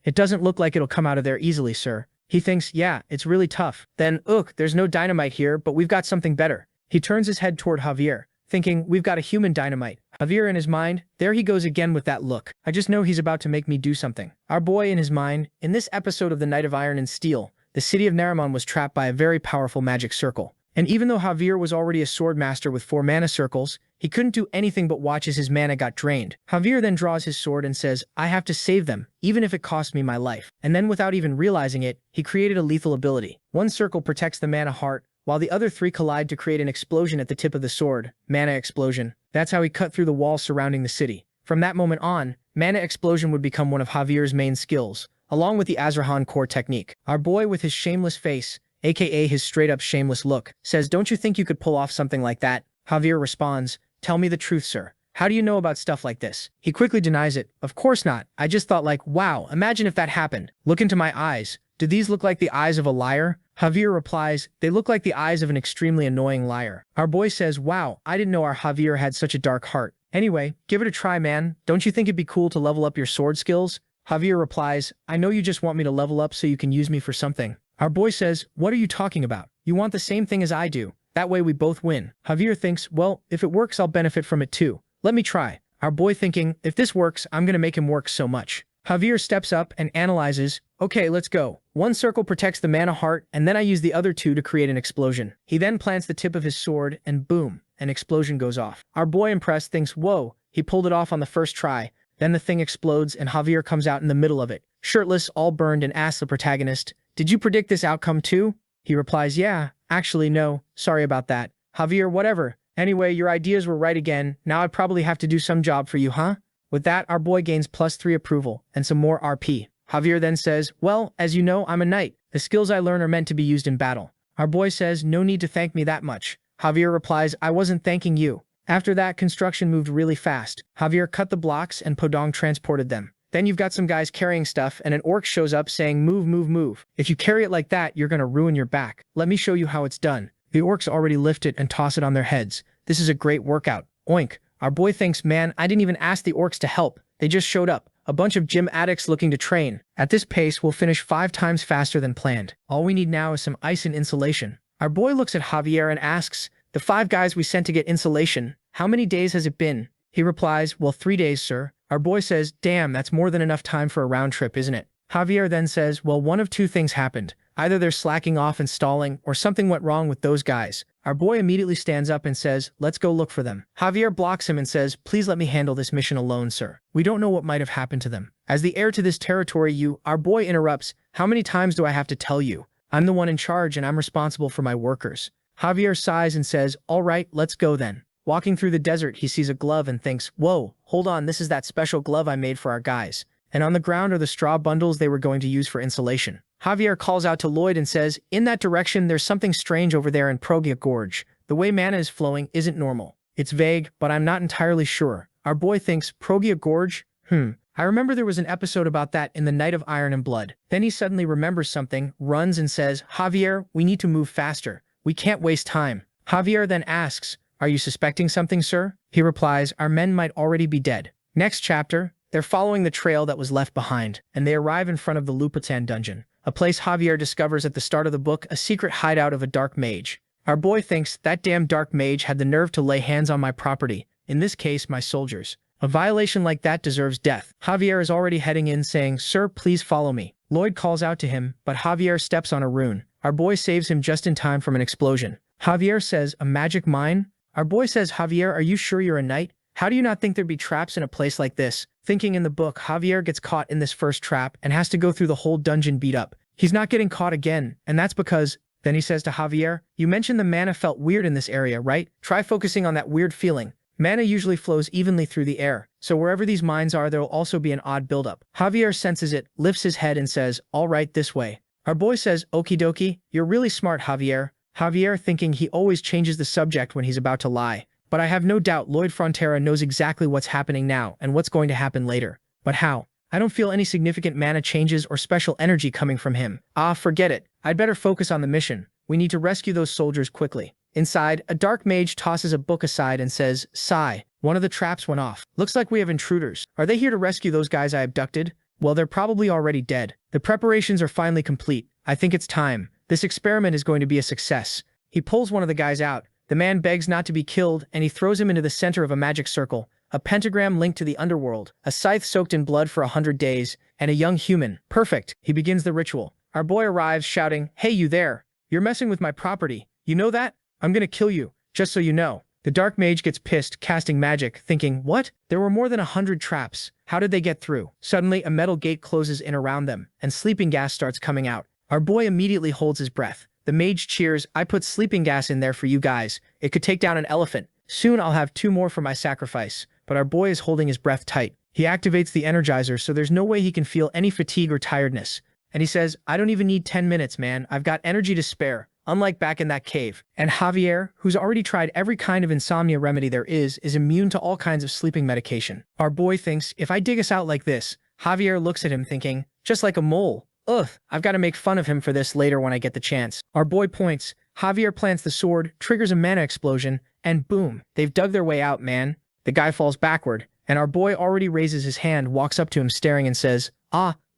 it doesn't look like it'll come out of there easily, sir. He thinks, yeah, it's really tough. Then, there's no dynamite here, but we've got something better. He turns his head toward Javier, thinking, we've got a human dynamite. Javier in his mind, there he goes again with that look. I just know he's about to make me do something. Our boy in his mind, in this episode of the Night of Iron and Steel, the city of Naramon was trapped by a very powerful magic circle. And even though Javier was already a sword master with 4 mana circles, he couldn't do anything but watch as his mana got drained. Javier then draws his sword and says, I have to save them, even if it costs me my life. And then without even realizing it, he created a lethal ability. 1 circle protects the mana heart, while the other 3 collide to create an explosion at the tip of the sword, mana explosion. That's how he cut through the walls surrounding the city. From that moment on, mana explosion would become one of Javier's main skills, along with the Azrahan core technique. Our boy with his shameless face, aka his straight-up shameless look, says, don't you think you could pull off something like that? Javier responds, tell me the truth, sir. How do you know about stuff like this? He quickly denies it. Of course not. I just thought like, wow, imagine if that happened. Look into my eyes. Do these look like the eyes of a liar? Javier replies, they look like the eyes of an extremely annoying liar. Our boy says, wow, I didn't know our Javier had such a dark heart. Anyway, give it a try, man. Don't you think it'd be cool to level up your sword skills? Javier replies, I know you just want me to level up so you can use me for something. Our boy says, what are you talking about? You want the same thing as I do. That way we both win. Javier thinks, well, if it works, I'll benefit from it too. Let me try. Our boy thinking, if this works, I'm gonna make him work so much. Javier steps up and analyzes, okay, let's go. 1 circle protects the mana heart, and then I use the other 2 to create an explosion. He then plants the tip of his sword, and boom, an explosion goes off. Our boy impressed thinks, whoa, he pulled it off on the first try. Then the thing explodes and Javier comes out in the middle of it, shirtless, all burned, and asks the protagonist, "Did you predict this outcome too?" He replies, "Yeah, actually no, sorry about that. Javier, whatever. Anyway, your ideas were right again. Now I probably have to do some job for you, huh?" With that, our boy gains +3 approval and some more RP. Javier then says, "Well, as you know, I'm a knight. The skills I learn are meant to be used in battle." Our boy says, "No need to thank me that much." Javier replies, "I wasn't thanking you." After that, construction moved really fast. Javier cut the blocks and Podong transported them. Then you've got some guys carrying stuff and an orc shows up saying, "Move, move, move. If you carry it like that, you're gonna ruin your back. Let me show you how it's done." The orcs already lift it and toss it on their heads. This is a great workout. Oink. Our boy thinks, man, I didn't even ask the orcs to help. They just showed up. A bunch of gym addicts looking to train. At this pace, we'll finish 5 times faster than planned. All we need now is some ice and insulation. Our boy looks at Javier and asks, "The 5 guys we sent to get insulation, how many days has it been?" He replies, "Well, 3 days, sir." Our boy says, "Damn, that's more than enough time for a round trip, isn't it?" Javier then says, "Well, one of 2 things happened. Either they're slacking off and stalling, or something went wrong with those guys." Our boy immediately stands up and says, "Let's go look for them." Javier blocks him and says, "Please let me handle this mission alone, sir. We don't know what might have happened to them. As the heir to this territory, our boy interrupts, "How many times do I have to tell you? I'm the one in charge and I'm responsible for my workers." Javier sighs and says, "All right, let's go then." Walking through the desert, he sees a glove and thinks, "Whoa, hold on, this is that special glove I made for our guys." And on the ground are the straw bundles they were going to use for insulation. Javier calls out to Lloyd and says, "In that direction, there's something strange over there in Progia Gorge. The way mana is flowing isn't normal. It's vague, but I'm not entirely sure." Our boy thinks, Progia Gorge? I remember there was an episode about that in The Night of Iron and Blood. Then he suddenly remembers something, runs and says, "Javier, we need to move faster. We can't waste time." Javier then asks, "Are you suspecting something, sir?" He replies, "Our men might already be dead." Next chapter, they're following the trail that was left behind, and they arrive in front of the Lupatan dungeon, a place Javier discovers at the start of the book, a secret hideout of a dark mage. Our boy thinks, that damn dark mage had the nerve to lay hands on my property, in this case, my soldiers. A violation like that deserves death. Javier is already heading in saying, "Sir, please follow me." Lloyd calls out to him, but Javier steps on a rune. Our boy saves him just in time from an explosion. Javier says, "A magic mine?" Our boy says, "Javier, are you sure you're a knight? How do you not think there'd be traps in a place like this?" Thinking in the book, Javier gets caught in this first trap and has to go through the whole dungeon beat up. He's not getting caught again, and that's because... Then he says to Javier, "You mentioned the mana felt weird in this area, right? Try focusing on that weird feeling. Mana usually flows evenly through the air, so wherever these mines are, there will also be an odd buildup." Javier senses it, lifts his head and says, "All right, this way." Our boy says, "Okie dokie, you're really smart, Javier." Javier thinking he always changes the subject when he's about to lie. But I have no doubt Lloyd Frontera knows exactly what's happening now and what's going to happen later. But how? I don't feel any significant mana changes or special energy coming from him. Forget it. I'd better focus on the mission. We need to rescue those soldiers quickly. Inside, a dark mage tosses a book aside and says, "Sigh, one of the traps went off. Looks like we have intruders. Are they here to rescue those guys I abducted? Well, they're probably already dead. The preparations are finally complete. I think it's time. This experiment is going to be a success." He pulls one of the guys out. The man begs not to be killed, and he throws him into the center of a magic circle, a pentagram linked to the underworld, a scythe soaked in blood for 100 days, and a young human. Perfect. He begins the ritual. Our boy arrives shouting, "Hey, you there. You're messing with my property. You know that? I'm gonna kill you, just so you know." The dark mage gets pissed, casting magic, thinking, what? There were more than 100 traps. How did they get through? Suddenly, a metal gate closes in around them, and sleeping gas starts coming out. Our boy immediately holds his breath. The mage cheers, "I put sleeping gas in there for you guys. It could take down an elephant. Soon I'll have 2 more for my sacrifice." But our boy is holding his breath tight. He activates the energizer so there's no way he can feel any fatigue or tiredness. And he says, "I don't even need 10 minutes, man. I've got energy to spare. Unlike back in that cave." And Javier, who's already tried every kind of insomnia remedy there is immune to all kinds of sleeping medication. Our boy thinks, if I dig us out like this, Javier looks at him thinking, just like a mole. Ugh, I've got to make fun of him for this later when I get the chance. Our boy points. Javier plants the sword, triggers a mana explosion, and boom, they've dug their way out, man. The guy falls backward, and our boy already raises his hand, walks up to him staring and says,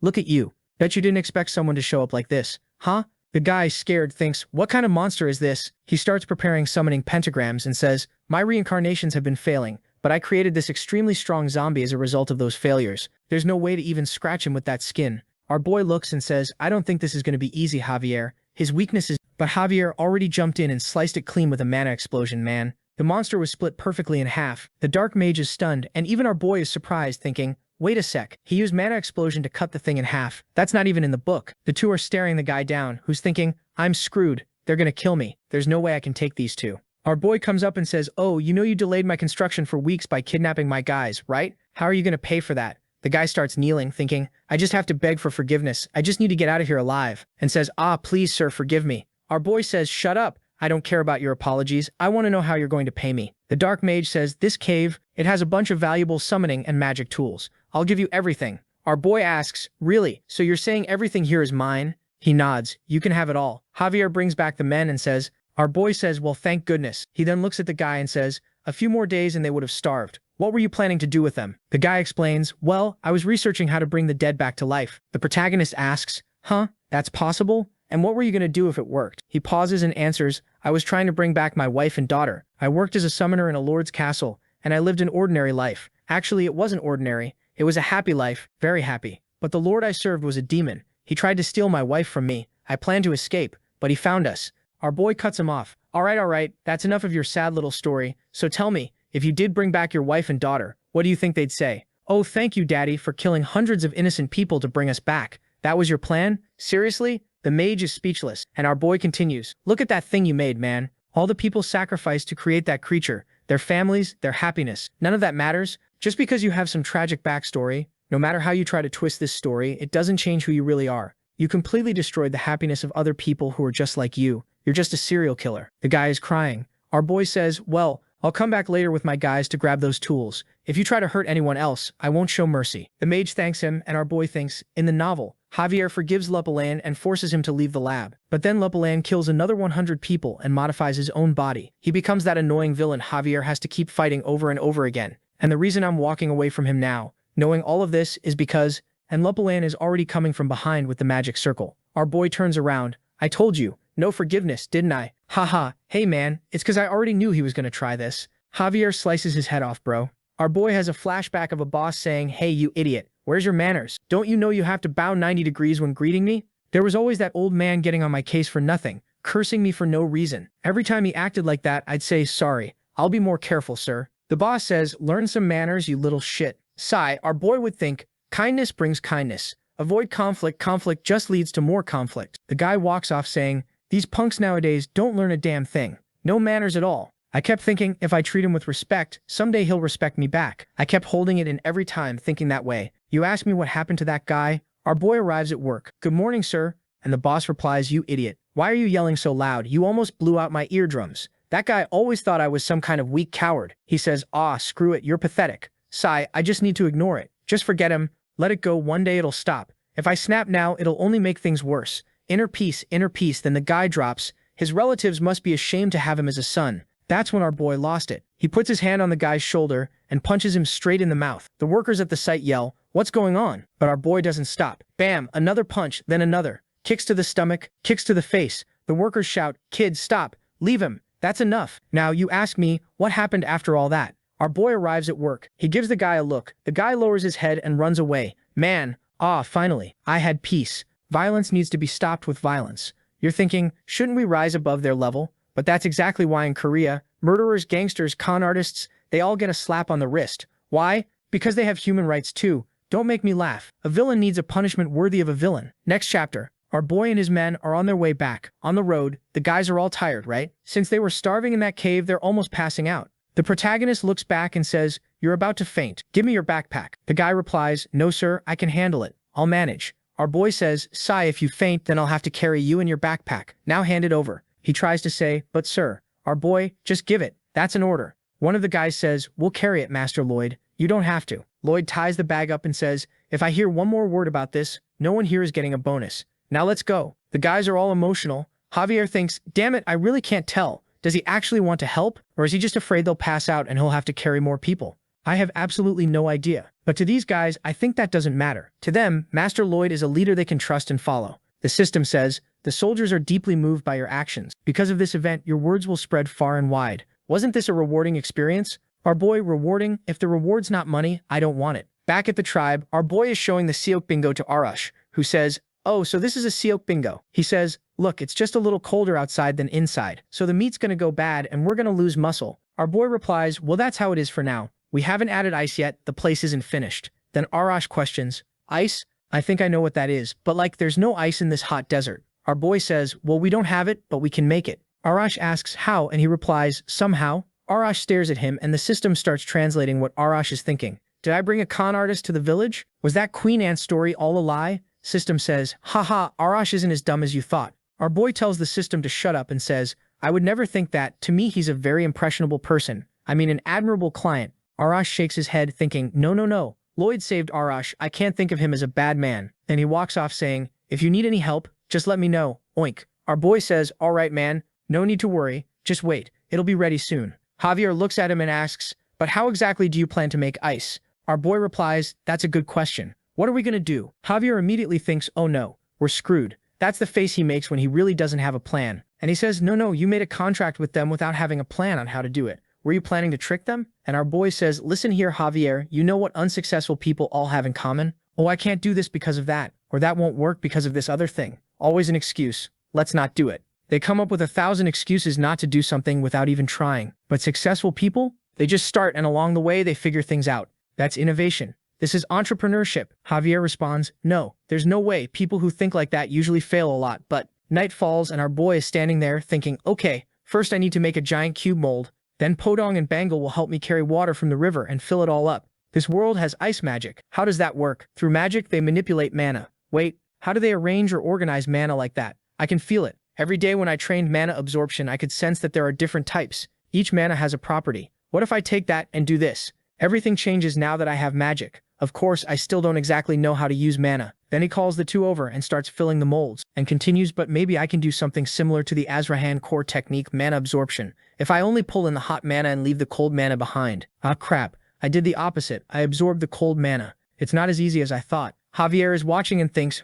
"Look at you. Bet you didn't expect someone to show up like this, huh?" The guy, scared, thinks, what kind of monster is this? He starts preparing summoning pentagrams and says, "My reincarnations have been failing, but I created this extremely strong zombie as a result of those failures. There's no way to even scratch him with that skin." Our boy looks and says, "I don't think this is going to be easy, Javier. His weakness is..." But Javier already jumped in and sliced it clean with a mana explosion, man. The monster was split perfectly in half. The dark mage is stunned, and even our boy is surprised, thinking, wait a sec. He used mana explosion to cut the thing in half. That's not even in the book. The two are staring the guy down, who's thinking, I'm screwed. They're gonna kill me. There's no way I can take these two. Our boy comes up and says, oh, you know you delayed my construction for weeks by kidnapping my guys, right? How are you gonna pay for that? The guy starts kneeling, thinking, I just have to beg for forgiveness. I just need to get out of here alive. And says, please, sir, forgive me. Our boy says, shut up. I don't care about your apologies. I want to know how you're going to pay me. The dark mage says, this cave, it has a bunch of valuable summoning and magic tools. I'll give you everything. Our boy asks, really? So you're saying everything here is mine? He nods. You can have it all. Javier brings back the men and says, our boy says, well, thank goodness. He then looks at the guy and says, a few more days and they would have starved. What were you planning to do with them? The guy explains, well, I was researching how to bring the dead back to life. The protagonist asks, huh? That's possible? And what were you going to do if it worked? He pauses and answers, I was trying to bring back my wife and daughter. I worked as a summoner in a lord's castle, and I lived an ordinary life. Actually, it wasn't ordinary. It was a happy life, very happy. But the lord I served was a demon. He tried to steal my wife from me. I planned to escape, but he found us. Our boy cuts him off. All right, that's enough of your sad little story. So tell me, if you did bring back your wife and daughter, what do you think they'd say? Oh, thank you, Daddy, for killing hundreds of innocent people to bring us back. That was your plan? Seriously? The mage is speechless, and our boy continues. Look at that thing you made, man. All the people sacrificed to create that creature, their families, their happiness. None of that matters. Just because you have some tragic backstory, no matter how you try to twist this story, it doesn't change who you really are. You completely destroyed the happiness of other people who are just like you. You're just a serial killer. The guy is crying. Our boy says, well, I'll come back later with my guys to grab those tools. If you try to hurt anyone else, I won't show mercy. The mage thanks him, and our boy thinks, in the novel, Javier forgives Lepalan and forces him to leave the lab. But then Lepalan kills another 100 people and modifies his own body. He becomes that annoying villain Javier has to keep fighting over and over again. And the reason I'm walking away from him now, knowing all of this, is because, and Lepalan is already coming from behind with the magic circle. Our boy turns around. I told you, no forgiveness, didn't I? Haha, hey man, it's cause I already knew he was gonna try this. Javier slices his head off, bro. Our boy has a flashback of a boss saying, hey you idiot, where's your manners? Don't you know you have to bow 90 degrees when greeting me? There was always that old man getting on my case for nothing, cursing me for no reason. Every time he acted like that, I'd say, sorry, I'll be more careful, sir. The boss says, learn some manners, you little shit. Sigh, our boy would think, kindness brings kindness. Avoid conflict, conflict just leads to more conflict. The guy walks off saying, these punks nowadays don't learn a damn thing. No manners at all. I kept thinking, if I treat him with respect, someday he'll respect me back. I kept holding it in every time, thinking that way. You ask me what happened to that guy? Our boy arrives at work. Good morning, sir. And the boss replies, you idiot. Why are you yelling so loud? You almost blew out my eardrums. That guy always thought I was some kind of weak coward. He says, screw it, you're pathetic. Sigh, I just need to ignore it. Just forget him. Let it go, one day it'll stop. If I snap now, it'll only make things worse. Inner peace, then the guy drops. His relatives must be ashamed to have him as a son. That's when our boy lost it. He puts his hand on the guy's shoulder and punches him straight in the mouth. The workers at the site yell, what's going on? But our boy doesn't stop. Bam, another punch, then another. Kicks to the stomach, kicks to the face. The workers shout, kid, stop, leave him. That's enough. Now you ask me, what happened after all that? Our boy arrives at work. He gives the guy a look. The guy lowers his head and runs away. Man, finally, I had peace. Violence needs to be stopped with violence. You're thinking, shouldn't we rise above their level? But that's exactly why in Korea, murderers, gangsters, con artists, they all get a slap on the wrist. Why? Because they have human rights too. Don't make me laugh. A villain needs a punishment worthy of a villain. Next chapter. Our boy and his men are on their way back. On the road, the guys are all tired, right? Since they were starving in that cave, they're almost passing out. The protagonist looks back and says, you're about to faint. Give me your backpack. The guy replies, no sir, I can handle it. I'll manage. Our boy says, sigh, if you faint, then I'll have to carry you and your backpack. Now hand it over. He tries to say, but sir. Our boy, just give it. That's an order. One of the guys says, we'll carry it, Master Lloyd. You don't have to. Lloyd ties the bag up and says, if I hear one more word about this, no one here is getting a bonus. Now let's go. The guys are all emotional. Javier thinks, damn it, I really can't tell. Does he actually want to help? Or is he just afraid they'll pass out and he'll have to carry more people? I have absolutely no idea. But to these guys, I think that doesn't matter. To them, Master Lloyd is a leader they can trust and follow. The system says, the soldiers are deeply moved by your actions. Because of this event, your words will spread far and wide. Wasn't this a rewarding experience? Our boy, rewarding? If the reward's not money, I don't want it. Back at the tribe, our boy is showing the Siok bingo to Arash, who says, oh, so this is a Siok bingo. He says, look, it's just a little colder outside than inside, so the meat's gonna go bad and we're gonna lose muscle. Our boy replies, well, that's how it is for now. We haven't added ice yet, the place isn't finished. Then Arash questions, ice? I think I know what that is, but like there's no ice in this hot desert. Our boy says, well, we don't have it, but we can make it. Arash asks how, and he replies, somehow. Arash stares at him, and the system starts translating what Arash is thinking. Did I bring a con artist to the village? Was that Queen Ant's story all a lie? System says, haha, Arash isn't as dumb as you thought. Our boy tells the system to shut up and says, I would never think that. To me, he's a very impressionable person. I mean, an admirable client. Arash shakes his head, thinking, no. Lloyd saved Arash. I can't think of him as a bad man. Then he walks off saying, if you need any help, just let me know. Oink. Our boy says, all right, man. No need to worry. Just wait. It'll be ready soon. Javier looks at him and asks, but how exactly do you plan to make ice? Our boy replies, that's a good question. What are we gonna do? Javier immediately thinks, oh no, we're screwed. That's the face he makes when he really doesn't have a plan. And he says, no, you made a contract with them without having a plan on how to do it. Were you planning to trick them? And our boy says, listen here, Javier, you know what unsuccessful people all have in common? Oh, I can't do this because of that, or that won't work because of this other thing. Always an excuse. Let's not do it. They come up with 1,000 excuses not to do something without even trying. But successful people? They just start, and along the way, they figure things out. That's innovation. This is entrepreneurship. Javier responds, no, there's no way. People who think like that usually fail a lot. But night falls, and our boy is standing there thinking, okay, first I need to make a giant cube mold. Then Podong and Bangle will help me carry water from the river and fill it all up. This world has ice magic. How does that work? Through magic, they manipulate mana. Wait, how do they arrange or organize mana like that? I can feel it. Every day when I trained mana absorption, I could sense that there are different types. Each mana has a property. What if I take that and do this? Everything changes now that I have magic. Of course, I still don't exactly know how to use mana. Then he calls the two over and starts filling the molds, and continues, but maybe I can do something similar to the Azrahan core technique, mana absorption. If I only pull in the hot mana and leave the cold mana behind. Ah crap, I did the opposite. I absorbed the cold mana. It's not as easy as I thought. Javier is watching and thinks,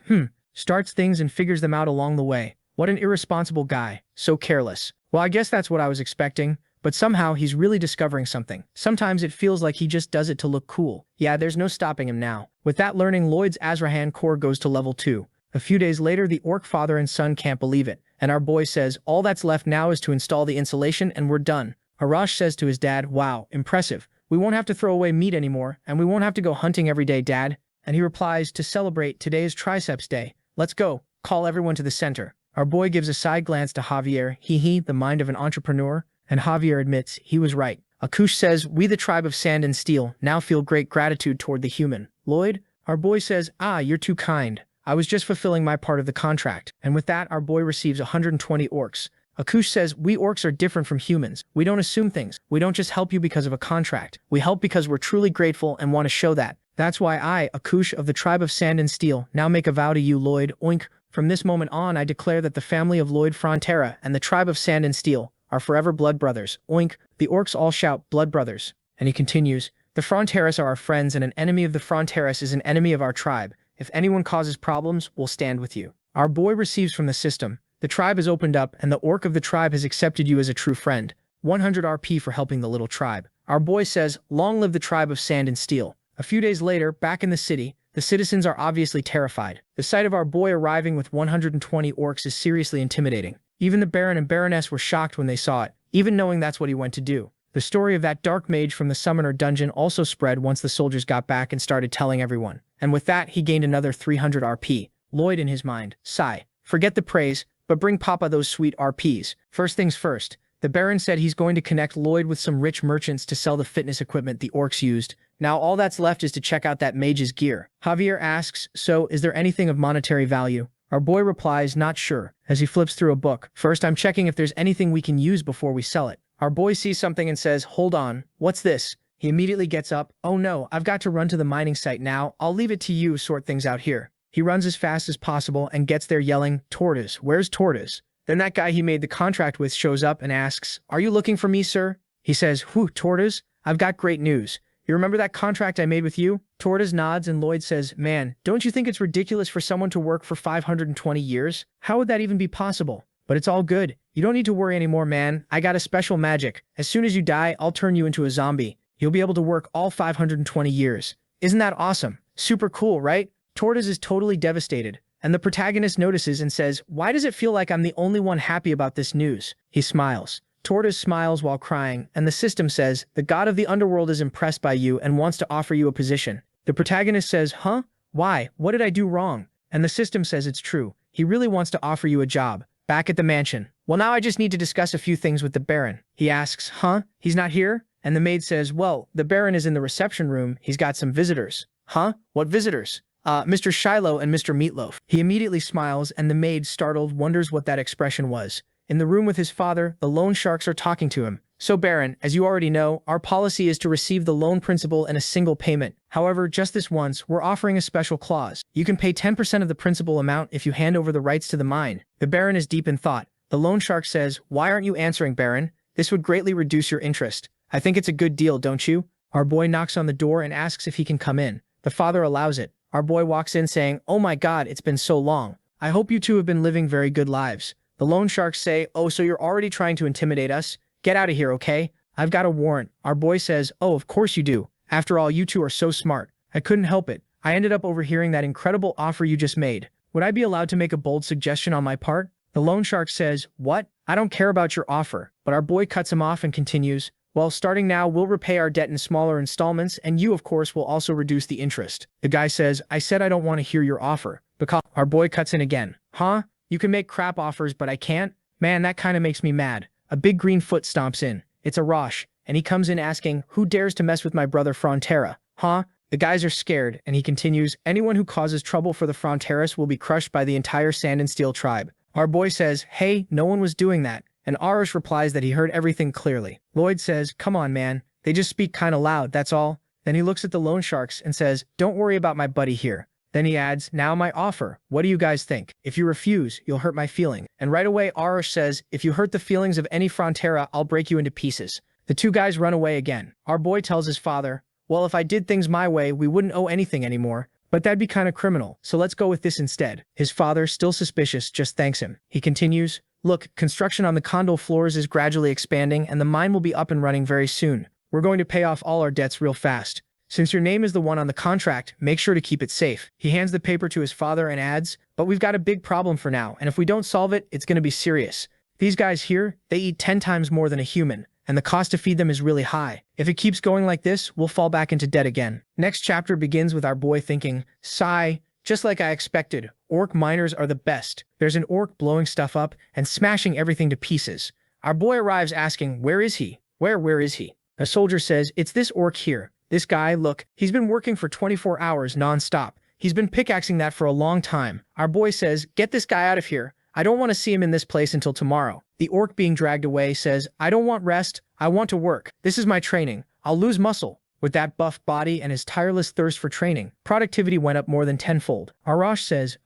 starts things and figures them out along the way. What an irresponsible guy. So careless. Well, I guess that's what I was expecting. But somehow he's really discovering something. Sometimes it feels like he just does it to look cool. Yeah, there's no stopping him now. With that learning, Lloyd's Azrahan core goes to level 2. A few days later, the orc father and son can't believe it. And our boy says, all that's left now is to install the insulation and we're done. Arash says to his dad, wow, impressive. We won't have to throw away meat anymore, and we won't have to go hunting every day, Dad. And he replies, to celebrate, today is Triceps Day. Let's go. Call everyone to the center. Our boy gives a side glance to Javier, the mind of an entrepreneur. And Javier admits he was right. Akush says, we the tribe of sand and steel now feel great gratitude toward the human. Lloyd? Our boy says, you're too kind. I was just fulfilling my part of the contract. And with that, our boy receives 120 orcs. Akush says, we orcs are different from humans. We don't assume things. We don't just help you because of a contract. We help because we're truly grateful and want to show that. That's why I, Akush of the tribe of sand and steel, now make a vow to you, Lloyd. Oink. From this moment on, I declare that the family of Lloyd Frontera and the tribe of sand and steel are forever blood brothers. Oink. The orcs all shout, blood brothers. And he continues, the Fronteras are our friends, and an enemy of the Fronteras is an enemy of our tribe. If anyone causes problems, we'll stand with you. Our boy receives from the system. The tribe is opened up, and the orc of the tribe has accepted you as a true friend. 100 RP for helping the little tribe. Our boy says, long live the tribe of sand and steel. A few days later, back in the city, the citizens are obviously terrified. The sight of our boy arriving with 120 orcs is seriously intimidating. Even the Baron and Baroness were shocked when they saw it, even knowing that's what he went to do. The story of that dark mage from the Summoner Dungeon also spread once the soldiers got back and started telling everyone. And with that, he gained another 300 RP. Lloyd in his mind, sigh, forget the praise, but bring Papa those sweet RPs. First things first, the Baron said he's going to connect Lloyd with some rich merchants to sell the fitness equipment the orcs used. Now all that's left is to check out that mage's gear. Javier asks, so is there anything of monetary value? Our boy replies, not sure, as he flips through a book. First, I'm checking if there's anything we can use before we sell it. Our boy sees something and says, hold on, what's this? He immediately gets up. Oh no, I've got to run to the mining site now. I'll leave it to you sort things out here. He runs as fast as possible and gets there yelling, Tortoise, where's Tortoise? Then that guy he made the contract with shows up and asks, are you looking for me, sir? He says, whew, Tortoise, I've got great news. You remember that contract I made with you? Tortoise nods and Lloyd says, man, don't you think it's ridiculous for someone to work for 520 years? How would that even be possible? But it's all good. You don't need to worry anymore, man. I got a special magic. As soon as you die, I'll turn you into a zombie. You'll be able to work all 520 years. Isn't that awesome? Super cool, right? Tortoise is totally devastated. And the protagonist notices and says, why does it feel like I'm the only one happy about this news? He smiles. Tortoise smiles while crying, and the system says, the god of the underworld is impressed by you and wants to offer you a position. The protagonist says, huh? Why? What did I do wrong? And the system says it's true. He really wants to offer you a job. Back at the mansion. Well, now I just need to discuss a few things with the Baron. He asks, huh? He's not here? And the maid says, well, the Baron is in the reception room. He's got some visitors. Huh? What visitors? Mr. Shiloh and Mr. Meatloaf. He immediately smiles, and the maid, startled, wonders what that expression was. In the room with his father, the loan sharks are talking to him. So Baron, as you already know, our policy is to receive the loan principal in a single payment. However, just this once, we're offering a special clause. You can pay 10% of the principal amount if you hand over the rights to the mine. The Baron is deep in thought. The loan shark says, why aren't you answering, Baron? This would greatly reduce your interest. I think it's a good deal, don't you? Our boy knocks on the door and asks if he can come in. The father allows it. Our boy walks in saying, oh my God, it's been so long. I hope you two have been living very good lives. The loan sharks say, oh, so you're already trying to intimidate us? Get out of here, okay? I've got a warrant. Our boy says, oh, of course you do. After all, you two are so smart. I couldn't help it. I ended up overhearing that incredible offer you just made. Would I be allowed to make a bold suggestion on my part? The loan shark says, what? I don't care about your offer. But our boy cuts him off and continues, well, starting now, we'll repay our debt in smaller installments, and you, of course, will also reduce the interest. The guy says, I said I don't want to hear your offer. Because our boy cuts in again. Huh? You can make crap offers, but I can't? Man, that kind of makes me mad. A big green foot stomps in. It's a Rosh, and he comes in asking, who dares to mess with my brother Frontera? Huh? The guys are scared, and he continues, anyone who causes trouble for the Fronteras will be crushed by the entire Sand and Steel tribe. Our boy says, hey, no one was doing that. And Arush replies that he heard everything clearly. Lloyd says, come on, man. They just speak kinda loud, that's all. Then he looks at the loan sharks and says, don't worry about my buddy here. Then he adds, now my offer. What do you guys think? If you refuse, you'll hurt my feeling. And right away, Arush says, if you hurt the feelings of any Frontera, I'll break you into pieces. The two guys run away again. Our boy tells his father, well, if I did things my way, we wouldn't owe anything anymore. But that'd be kinda criminal, so let's go with this instead. His father, still suspicious, just thanks him. He continues, look, construction on the condo floors is gradually expanding and the mine will be up and running very soon. We're going to pay off all our debts real fast. Since your name is the one on the contract, make sure to keep it safe. He hands the paper to his father and adds, but we've got a big problem for now, and if we don't solve it, it's going to be serious. These guys here, they eat 10 times more than a human, and the cost to feed them is really high. If it keeps going like this, we'll fall back into debt again. Next chapter begins with our boy thinking, sigh, just like I expected, orc miners are the best. There's an orc blowing stuff up and smashing everything to pieces. Our boy arrives asking, where is he? Where is he? A soldier says, it's this orc here. This guy, look, he's been working for 24 hours non-stop. He's been pickaxing that for a long time. Our boy says, get this guy out of here. I don't want to see him in this place until tomorrow. The orc being dragged away says, I don't want rest. I want to work. This is my training. I'll lose muscle. With that buff body and his tireless thirst for training, productivity went up more than tenfold. Arash says,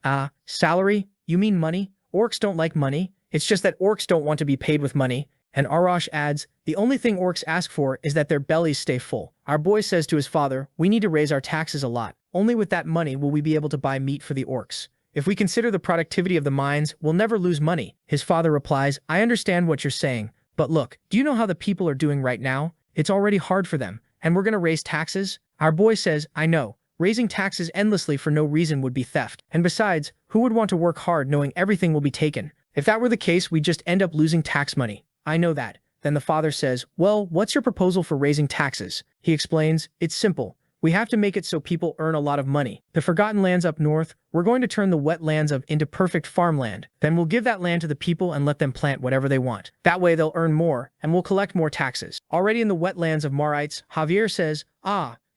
salary? You mean money? Orcs don't like money. It's just that orcs don't want to be paid with money. And Arash adds, the only thing orcs ask for is that their bellies stay full. Our boy says to his father, we need to raise our taxes a lot. Only with that money will we be able to buy meat for the orcs. If we consider the productivity of the mines, we'll never lose money. His father replies, I understand what you're saying, but look, do you know how the people are doing right now? It's already hard for them, and we're gonna raise taxes? Our boy says, I know. Raising taxes endlessly for no reason would be theft. And besides, who would want to work hard knowing everything will be taken? If that were the case, we'd just end up losing tax money. I know that. Then the father says, well, what's your proposal for raising taxes? He explains, it's simple. We have to make it so people earn a lot of money. The forgotten lands up north, we're going to turn the wetlands into perfect farmland. Then we'll give that land to the people and let them plant whatever they want. That way they'll earn more, and we'll collect more taxes. Already in the wetlands of Marites, Javier says,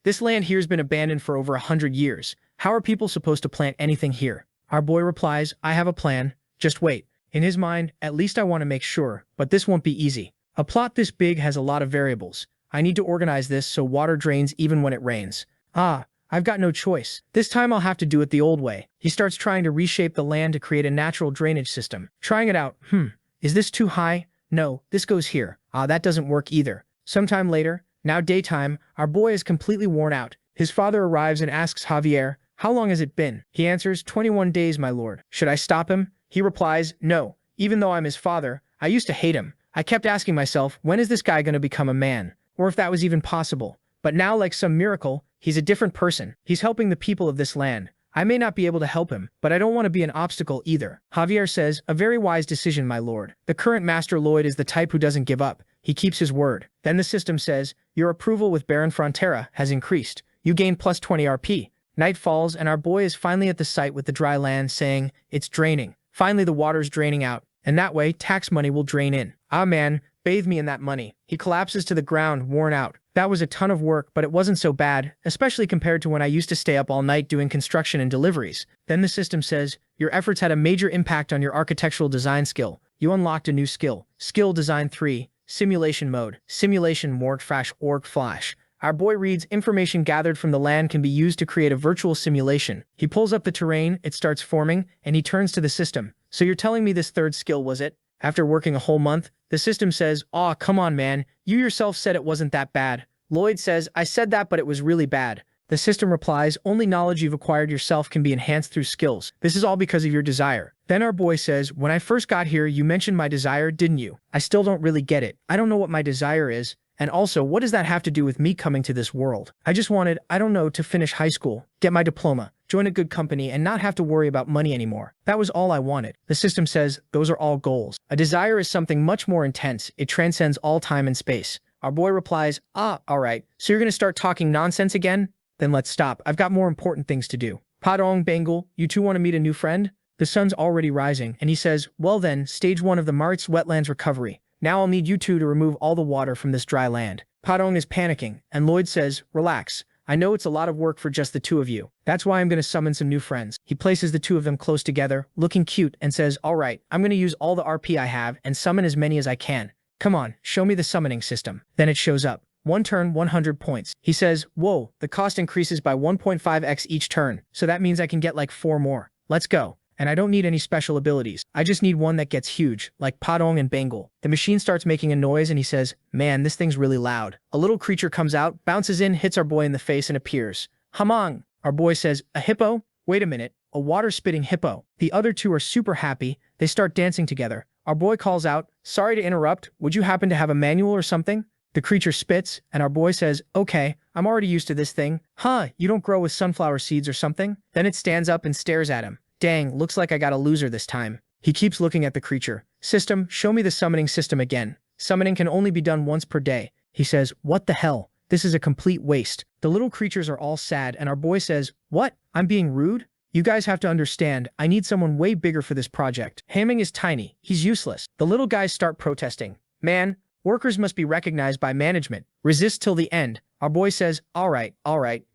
this land here's been abandoned for over 100 years. How are people supposed to plant anything here? Our boy replies, I have a plan. Just wait. In his mind, at least I want to make sure, but this won't be easy. A plot this big has a lot of variables. I need to organize this so water drains even when it rains. I've got no choice. This time I'll have to do it the old way. He starts trying to reshape the land to create a natural drainage system. Trying it out. Is this too high? No, this goes here. That doesn't work either. Sometime later, now daytime, our boy is completely worn out. His father arrives and asks Javier, how long has it been? He answers, 21 days, my lord. Should I stop him? He replies, no. Even though I'm his father, I used to hate him. I kept asking myself, when is this guy going to become a man? Or if that was even possible. But now, like some miracle, he's a different person. He's helping the people of this land. I may not be able to help him, but I don't want to be an obstacle either. Javier says, a very wise decision, my lord. The current Master Lloyd is the type who doesn't give up. He keeps his word. Then the system says, your approval with Baron Frontera has increased. You gain plus 20 RP. Night falls and our boy is finally at the site with the dry land saying, it's draining. Finally the water's draining out, and that way tax money will drain in. Ah man, bathe me in that money. He collapses to the ground, worn out. That was a ton of work, but it wasn't so bad, especially compared to when I used to stay up all night doing construction and deliveries. Then the system says, your efforts had a major impact on your architectural design skill. You unlocked a new skill. Skill Design 3, Simulation Mode. Simulation Morgflash Org Flash. Our boy reads, information gathered from the land can be used to create a virtual simulation. He pulls up the terrain, it starts forming, and he turns to the system. So you're telling me this third skill was it? After working a whole month, the system says, aw, come on man, you yourself said it wasn't that bad. Lloyd says, I said that but it was really bad. The system replies, only knowledge you've acquired yourself can be enhanced through skills. This is all because of your desire. Then our boy says, when I first got here you mentioned my desire, didn't you? I still don't really get it. I don't know what my desire is. And also, what does that have to do with me coming to this world? I just wanted, I don't know, to finish high school, get my diploma, join a good company, and not have to worry about money anymore. That was all I wanted. The system says, those are all goals. A desire is something much more intense. It transcends all time and space. Our boy replies, alright, so you're gonna start talking nonsense again? Then let's stop. I've got more important things to do. Padong Bengal, you two want to meet a new friend? The sun's already rising, and he says, well then, stage 1 of the Mart's wetlands recovery. Now I'll need you two to remove all the water from this dry land. Padong is panicking, and Lloyd says, relax. I know it's a lot of work for just the two of you. That's why I'm going to summon some new friends. He places the two of them close together, looking cute, and says, alright, I'm going to use all the RP I have and summon as many as I can. Come on, show me the summoning system. Then it shows up. One turn, 100 points. He says, whoa, the cost increases by 1.5x each turn, so that means I can get like 4 more. Let's go. And I don't need any special abilities. I just need one that gets huge, like Padong and Bengal. The machine starts making a noise and he says, man, this thing's really loud. A little creature comes out, bounces in, hits our boy in the face and appears. Hamang! Our boy says, a hippo? Wait a minute, a water-spitting hippo. The other two are super happy. They start dancing together. Our boy calls out, sorry to interrupt, would you happen to have a manual or something? The creature spits, and our boy says, okay, I'm already used to this thing. Huh, you don't grow with sunflower seeds or something? Then it stands up and stares at him. Dang, looks like I got a loser this time. He keeps looking at the creature. System, show me the summoning system again. Summoning can only be done once per day. He says, what the hell? This is a complete waste. The little creatures are all sad and our boy says, what? I'm being rude? You guys have to understand, I need someone way bigger for this project. Hamming is tiny. He's useless. The little guys start protesting. Man, workers must be recognized by management. Resist till the end. Our boy says, alright,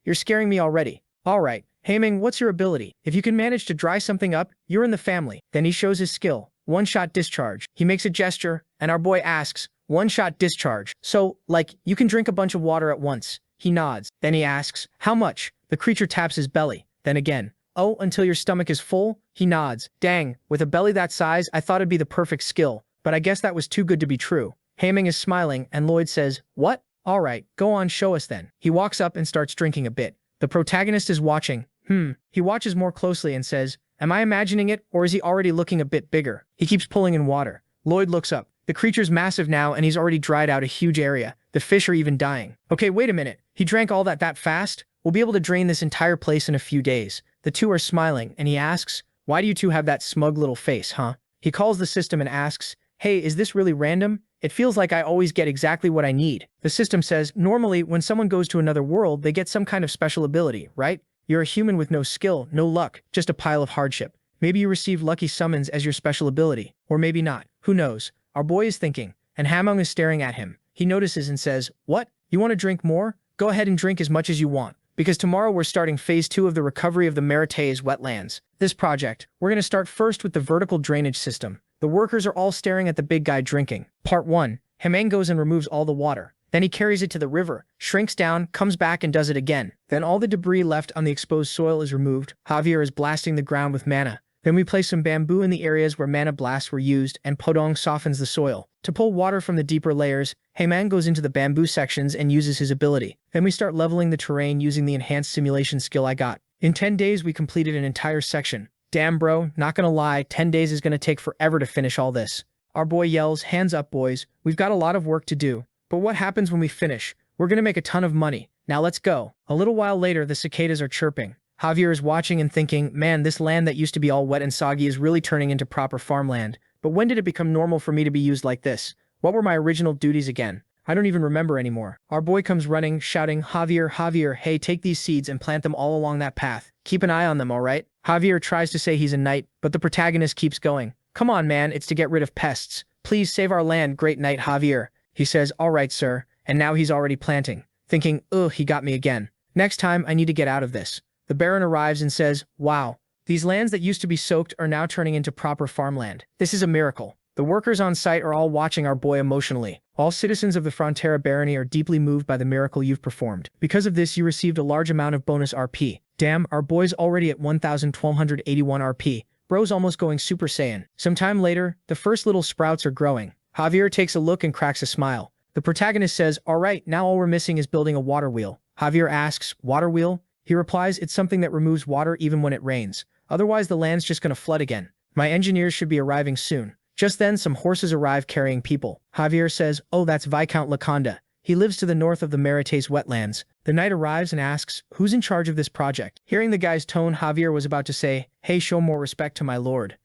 you're scaring me already. Alright. Hamming, what's your ability? If you can manage to dry something up, you're in the family. Then he shows his skill. One-shot discharge. He makes a gesture, and our boy asks, one-shot discharge. So, like, you can drink a bunch of water at once. He nods. Then he asks, how much? The creature taps his belly. Then again, oh, until your stomach is full? He nods. Dang, with a belly that size, I thought it'd be the perfect skill. But I guess that was too good to be true. Hamming is smiling, and Lloyd says, what? Alright, go on, show us then. He walks up and starts drinking a bit. The protagonist is watching. He watches more closely and says, am I imagining it, or is he already looking a bit bigger? He keeps pulling in water. Lloyd looks up. The creature's massive now and he's already dried out a huge area. The fish are even dying. Okay, wait a minute. He drank all that fast? We'll be able to drain this entire place in a few days. The two are smiling and he asks, why do you two have that smug little face, huh? He calls the system and asks, hey, is this really random? It feels like I always get exactly what I need. The system says, normally when someone goes to another world, they get some kind of special ability, right? You're a human with no skill, no luck, just a pile of hardship. Maybe you receive lucky summons as your special ability, or maybe not. Who knows? Our boy is thinking, and Hamung is staring at him. He notices and says, what? You want to drink more? Go ahead and drink as much as you want, because tomorrow we're starting phase 2 of the recovery of the Maritays wetlands. This project, we're going to start first with the vertical drainage system. The workers are all staring at the big guy drinking. Part 1. Hamang goes and removes all the water. Then he carries it to the river, shrinks down, comes back and does it again. Then all the debris left on the exposed soil is removed. Javier is blasting the ground with mana. Then we place some bamboo in the areas where mana blasts were used and Podong softens the soil. To pull water from the deeper layers, Heyman goes into the bamboo sections and uses his ability. Then we start leveling the terrain using the enhanced simulation skill I got. In 10 days we completed an entire section. Damn bro, not gonna lie, 10 days is gonna take forever to finish all this. Our boy yells, hands up boys, we've got a lot of work to do. But what happens when we finish? We're gonna make a ton of money. Now let's go. A little while later, the cicadas are chirping. Javier is watching and thinking, man, this land that used to be all wet and soggy is really turning into proper farmland. But when did it become normal for me to be used like this? What were my original duties again? I don't even remember anymore. Our boy comes running, shouting, Javier, Javier, hey, take these seeds and plant them all along that path. Keep an eye on them, alright? Javier tries to say he's a knight, but the protagonist keeps going. Come on, man, it's to get rid of pests. Please save our land, great knight Javier. He says, alright, sir, and now he's already planting. Thinking, ugh, he got me again. Next time, I need to get out of this. The Baron arrives and says, wow, these lands that used to be soaked are now turning into proper farmland. This is a miracle. The workers on site are all watching our boy emotionally. All citizens of the Frontera barony are deeply moved by the miracle you've performed. Because of this, you received a large amount of bonus RP. Damn, our boy's already at 1,1281 RP. Bro's almost going Super Saiyan. Sometime later, the first little sprouts are growing. Javier takes a look and cracks a smile. The protagonist says, alright, now all we're missing is building a water wheel. Javier asks, water wheel? He replies, it's something that removes water even when it rains. Otherwise, the land's just gonna flood again. My engineers should be arriving soon. Just then, some horses arrive carrying people. Javier says, oh, that's Viscount Laconda. He lives to the north of the Marites wetlands. The knight arrives and asks, who's in charge of this project? Hearing the guy's tone, Javier was about to say, hey, show more respect to my lord.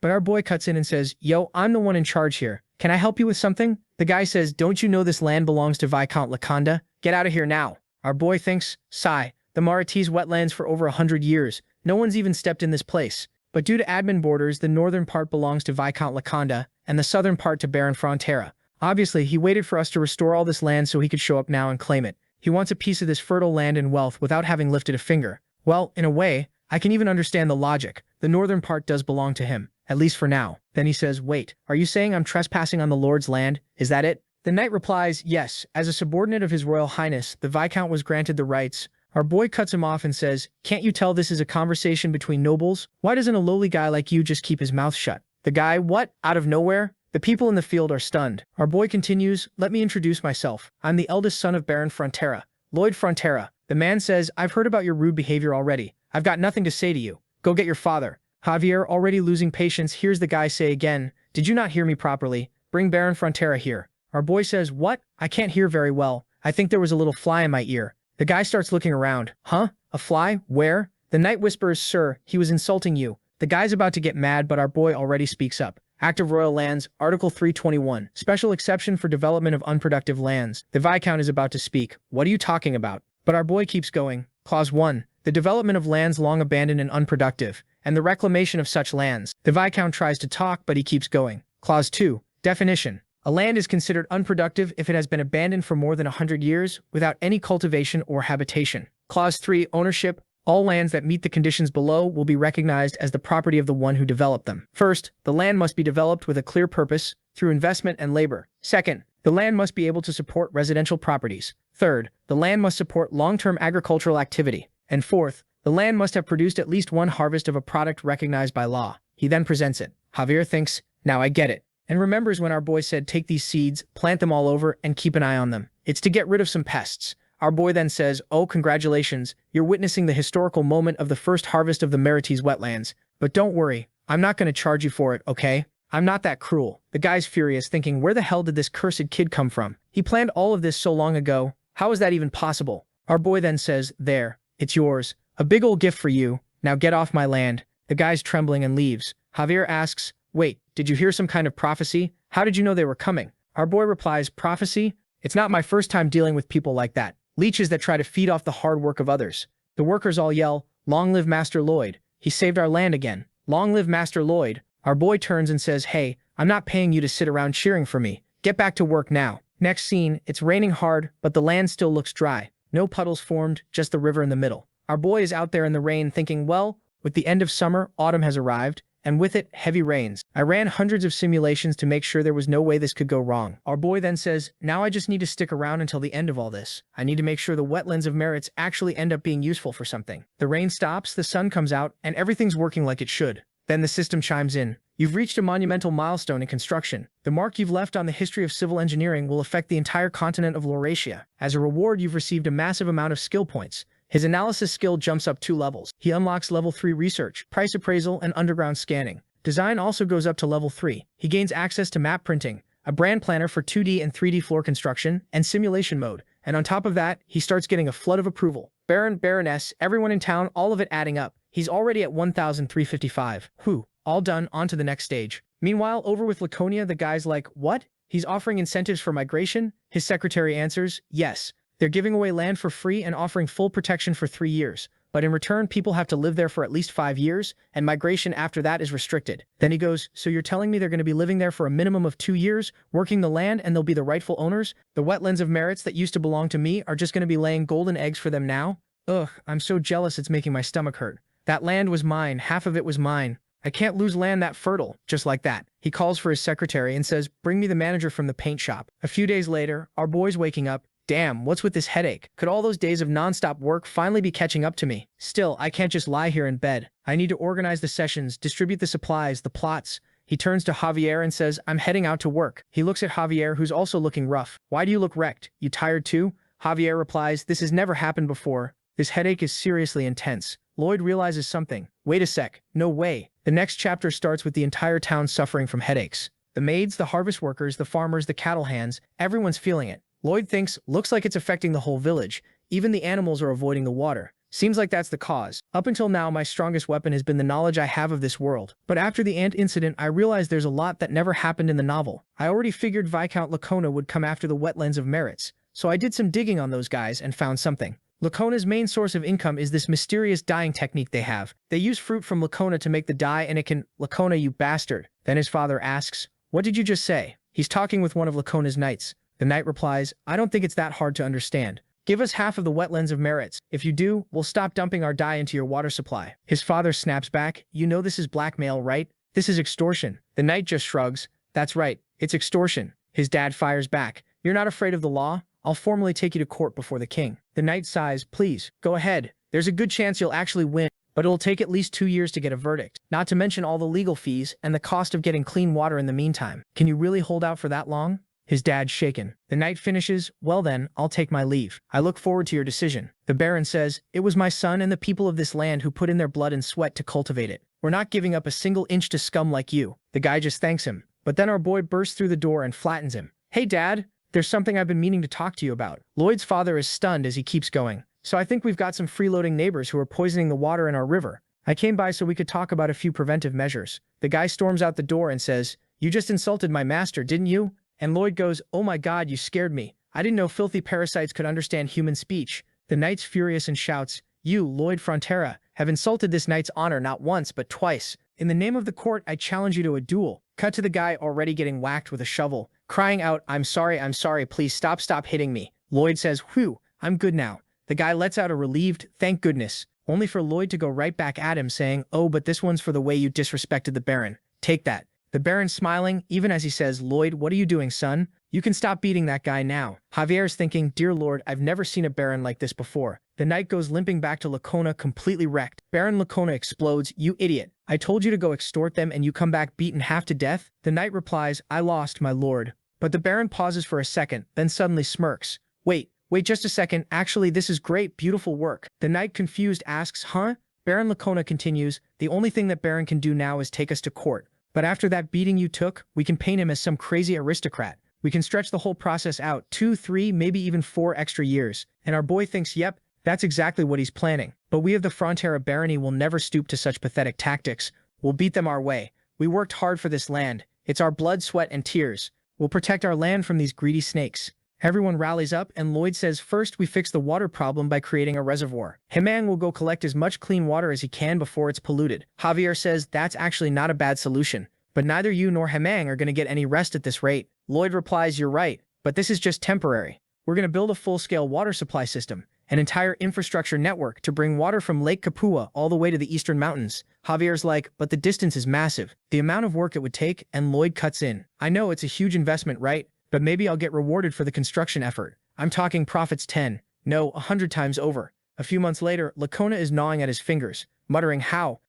But our boy cuts in and says, yo, I'm the one in charge here. Can I help you with something? The guy says, don't you know this land belongs to Viscount Laconda? Get out of here now. Our boy thinks, sigh, the Marites wetlands for over 100 years. No one's even stepped in this place. But due to admin borders, the northern part belongs to Viscount Laconda, and the southern part to Baron Frontera. Obviously, he waited for us to restore all this land so he could show up now and claim it. He wants a piece of this fertile land and wealth without having lifted a finger. Well, in a way, I can even understand the logic. The northern part does belong to him, at least for now. Then he says, wait, are you saying I'm trespassing on the Lord's land? Is that it? The knight replies, yes, as a subordinate of His Royal Highness, the Viscount was granted the rights. Our boy cuts him off and says, can't you tell this is a conversation between nobles? Why doesn't a lowly guy like you just keep his mouth shut? The guy, what? Out of nowhere? The people in the field are stunned. Our boy continues, let me introduce myself. I'm the eldest son of Baron Frontera, Lloyd Frontera. The man says, I've heard about your rude behavior already. I've got nothing to say to you. Go get your father. Javier, already losing patience, hears the guy say again, did you not hear me properly? Bring Baron Frontera here. Our boy says, what? I can't hear very well. I think there was a little fly in my ear. The guy starts looking around. Huh? A fly? Where? The knight whispers, sir, he was insulting you. The guy's about to get mad, but our boy already speaks up. Act of Royal Lands, Article 321. Special exception for development of unproductive lands. The Viscount is about to speak. What are you talking about? But our boy keeps going. Clause 1. The development of lands long abandoned and unproductive, and the reclamation of such lands. The Viscount tries to talk, but he keeps going. Clause 2. Definition. A land is considered unproductive if it has been abandoned for more than 100 years without any cultivation or habitation. Clause 3. Ownership. All lands that meet the conditions below will be recognized as the property of the one who developed them. First, the land must be developed with a clear purpose through investment and labor. Second, the land must be able to support residential properties. Third, the land must support long-term agricultural activity. And fourth, the land must have produced at least one harvest of a product recognized by law. He then presents it. Javier thinks, now I get it, and remembers when our boy said take these seeds, plant them all over, and keep an eye on them. It's to get rid of some pests. Our boy then says, oh, congratulations, you're witnessing the historical moment of the first harvest of the Marites wetlands. But don't worry, I'm not going to charge you for it, okay? I'm not that cruel. The guy's furious, thinking, where the hell did this cursed kid come from? He planned all of this so long ago. How is that even possible? Our boy then says, there, it's yours. A big old gift for you. Now get off my land. The guy's trembling and leaves. Javier asks, wait, did you hear some kind of prophecy? How did you know they were coming? Our boy replies, prophecy? It's not my first time dealing with people like that. Leeches that try to feed off the hard work of others. The workers all yell, long live Master Lloyd. He saved our land again. Long live Master Lloyd. Our boy turns and says, hey, I'm not paying you to sit around cheering for me. Get back to work now. Next scene, it's raining hard, but the land still looks dry. No puddles formed, just the river in the middle. Our boy is out there in the rain thinking, well, with the end of summer, autumn has arrived, and with it, heavy rains. I ran hundreds of simulations to make sure there was no way this could go wrong. Our boy then says, now I just need to stick around until the end of all this. I need to make sure the wetlands of Merits actually end up being useful for something. The rain stops, the sun comes out, and everything's working like it should. Then the system chimes in. You've reached a monumental milestone in construction. The mark you've left on the history of civil engineering will affect the entire continent of Laurasia. As a reward, you've received a massive amount of skill points. His analysis skill jumps up 2 levels. He unlocks level 3 research, price appraisal, and underground scanning. Design also goes up to level 3. He gains access to map printing, a brand planner for 2D and 3D floor construction, and simulation mode. And on top of that, he starts getting a flood of approval. Baron, Baroness, everyone in town, all of it adding up. He's already at 1,355. Whew, all done, on to the next stage. Meanwhile, over with Laconia, the guy's like, what? He's offering incentives for migration? His secretary answers, yes. They're giving away land for free and offering full protection for 3 years. But in return, people have to live there for at least 5 years, and migration after that is restricted. Then he goes, so you're telling me they're going to be living there for a minimum of 2 years, working the land, and they'll be the rightful owners? The wetlands of merits that used to belong to me are just going to be laying golden eggs for them now? Ugh, I'm so jealous it's making my stomach hurt. That land was mine, half of it was mine. I can't lose land that fertile, just like that. He calls for his secretary and says, bring me the manager from the paint shop. A few days later, our boy's waking up. Damn, what's with this headache? Could all those days of nonstop work finally be catching up to me? Still, I can't just lie here in bed. I need to organize the sessions, distribute the supplies, the plots. He turns to Javier and says, I'm heading out to work. He looks at Javier, who's also looking rough. Why do you look wrecked? You tired too? Javier replies, this has never happened before. This headache is seriously intense. Lloyd realizes something. Wait a sec. No way. The next chapter starts with the entire town suffering from headaches. The maids, the harvest workers, the farmers, the cattle hands, everyone's feeling it. Lloyd thinks, looks like it's affecting the whole village. Even the animals are avoiding the water. Seems like that's the cause. Up until now, my strongest weapon has been the knowledge I have of this world. But after the ant incident, I realized there's a lot that never happened in the novel. I already figured Viscount Lacona would come after the wetlands of merits. So I did some digging on those guys and found something. Lacona's main source of income is this mysterious dyeing technique they have. They use fruit from Lacona to make the dye and it can— Lacona, you bastard. Then his father asks, what did you just say? He's talking with one of Lacona's knights. The knight replies, I don't think it's that hard to understand. Give us half of the wetlands of merits. If you do, we'll stop dumping our dye into your water supply. His father snaps back, you know this is blackmail, right? This is extortion. The knight just shrugs. That's right, it's extortion. His dad fires back. You're not afraid of the law? I'll formally take you to court before the king. The knight sighs, please, go ahead. There's a good chance you'll actually win, but it'll take at least 2 years to get a verdict. Not to mention all the legal fees and the cost of getting clean water in the meantime. Can you really hold out for that long? His dad's shaken. The knight finishes, well then, I'll take my leave. I look forward to your decision. The baron says, it was my son and the people of this land who put in their blood and sweat to cultivate it. We're not giving up a single inch to scum like you. The guy just thanks him. But then our boy bursts through the door and flattens him. Hey dad, there's something I've been meaning to talk to you about. Lloyd's father is stunned as he keeps going. So I think we've got some freeloading neighbors who are poisoning the water in our river. I came by so we could talk about a few preventive measures. The guy storms out the door and says, you just insulted my master, didn't you? And Lloyd goes, oh my god, you scared me. I didn't know filthy parasites could understand human speech. The knight's furious and shouts, you, Lloyd Frontera, have insulted this knight's honor not once but twice. In the name of the court, I challenge you to a duel. Cut to the guy already getting whacked with a shovel, crying out, I'm sorry, please stop hitting me. Lloyd says, whew, I'm good now. The guy lets out a relieved, thank goodness, only for Lloyd to go right back at him saying, oh, but this one's for the way you disrespected the baron. Take that. The baron's smiling, even as he says, Lloyd, what are you doing, son? You can stop beating that guy now. Javier's thinking, dear Lord, I've never seen a baron like this before. The knight goes limping back to Lacona completely wrecked. Baron Lacona explodes, you idiot. I told you to go extort them and you come back beaten half to death? The knight replies, I lost, my lord. But the baron pauses for a second, then suddenly smirks. Wait just a second, actually this is great, beautiful work. The knight confused asks, huh? Baron Lacona continues, the only thing that baron can do now is take us to court. But after that beating you took, we can paint him as some crazy aristocrat. We can stretch the whole process out 2, 3, maybe even 4 extra years. And our boy thinks, yep, that's exactly what he's planning. But we of the Frontera barony will never stoop to such pathetic tactics. We'll beat them our way. We worked hard for this land. It's our blood, sweat, and tears. We'll protect our land from these greedy snakes. Everyone rallies up and Lloyd says first we fix the water problem by creating a reservoir. Hemang will go collect as much clean water as he can before it's polluted. Javier says that's actually not a bad solution, but neither you nor Hemang are going to get any rest at this rate. Lloyd replies, you're right, but this is just temporary. We're going to build a full-scale water supply system, an entire infrastructure network to bring water from Lake Kapua all the way to the eastern mountains. Javier's like, but the distance is massive. The amount of work it would take, and Lloyd cuts in. I know it's a huge investment, right? But maybe I'll get rewarded for the construction effort. I'm talking profits 10, no, 100 times over. A few months later, Lacona is gnawing at his fingers, muttering, how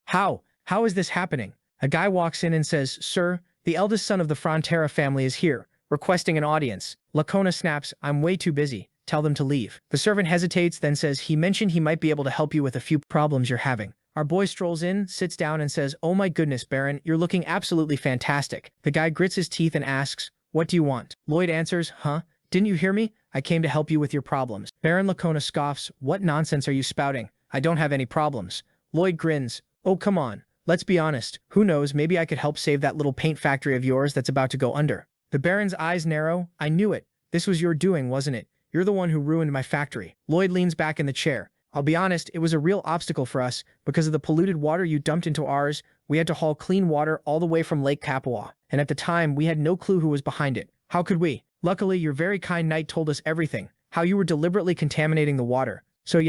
is this happening? A guy walks in and says, sir, the eldest son of the Frontera family is here, requesting an audience. Lacona snaps, I'm way too busy. Tell them to leave. The servant hesitates, then says he mentioned he might be able to help you with a few problems you're having. Our boy strolls in, sits down and says, oh my goodness, Baron, you're looking absolutely fantastic. The guy grits his teeth and asks, what do you want? Lloyd answers, huh? Didn't you hear me? I came to help you with your problems. Baron Lacona scoffs, what nonsense are you spouting? I don't have any problems. Lloyd grins, oh come on. Let's be honest. Who knows, maybe I could help save that little paint factory of yours that's about to go under. The Baron's eyes narrow, I knew it. This was your doing, wasn't it? You're the one who ruined my factory. Lloyd leans back in the chair. I'll be honest, it was a real obstacle for us. Because of the polluted water you dumped into ours, we had to haul clean water all the way from Lake Kapua. And at the time, we had no clue who was behind it. How could we? Luckily, your very kind knight told us everything. How you were deliberately contaminating the water. So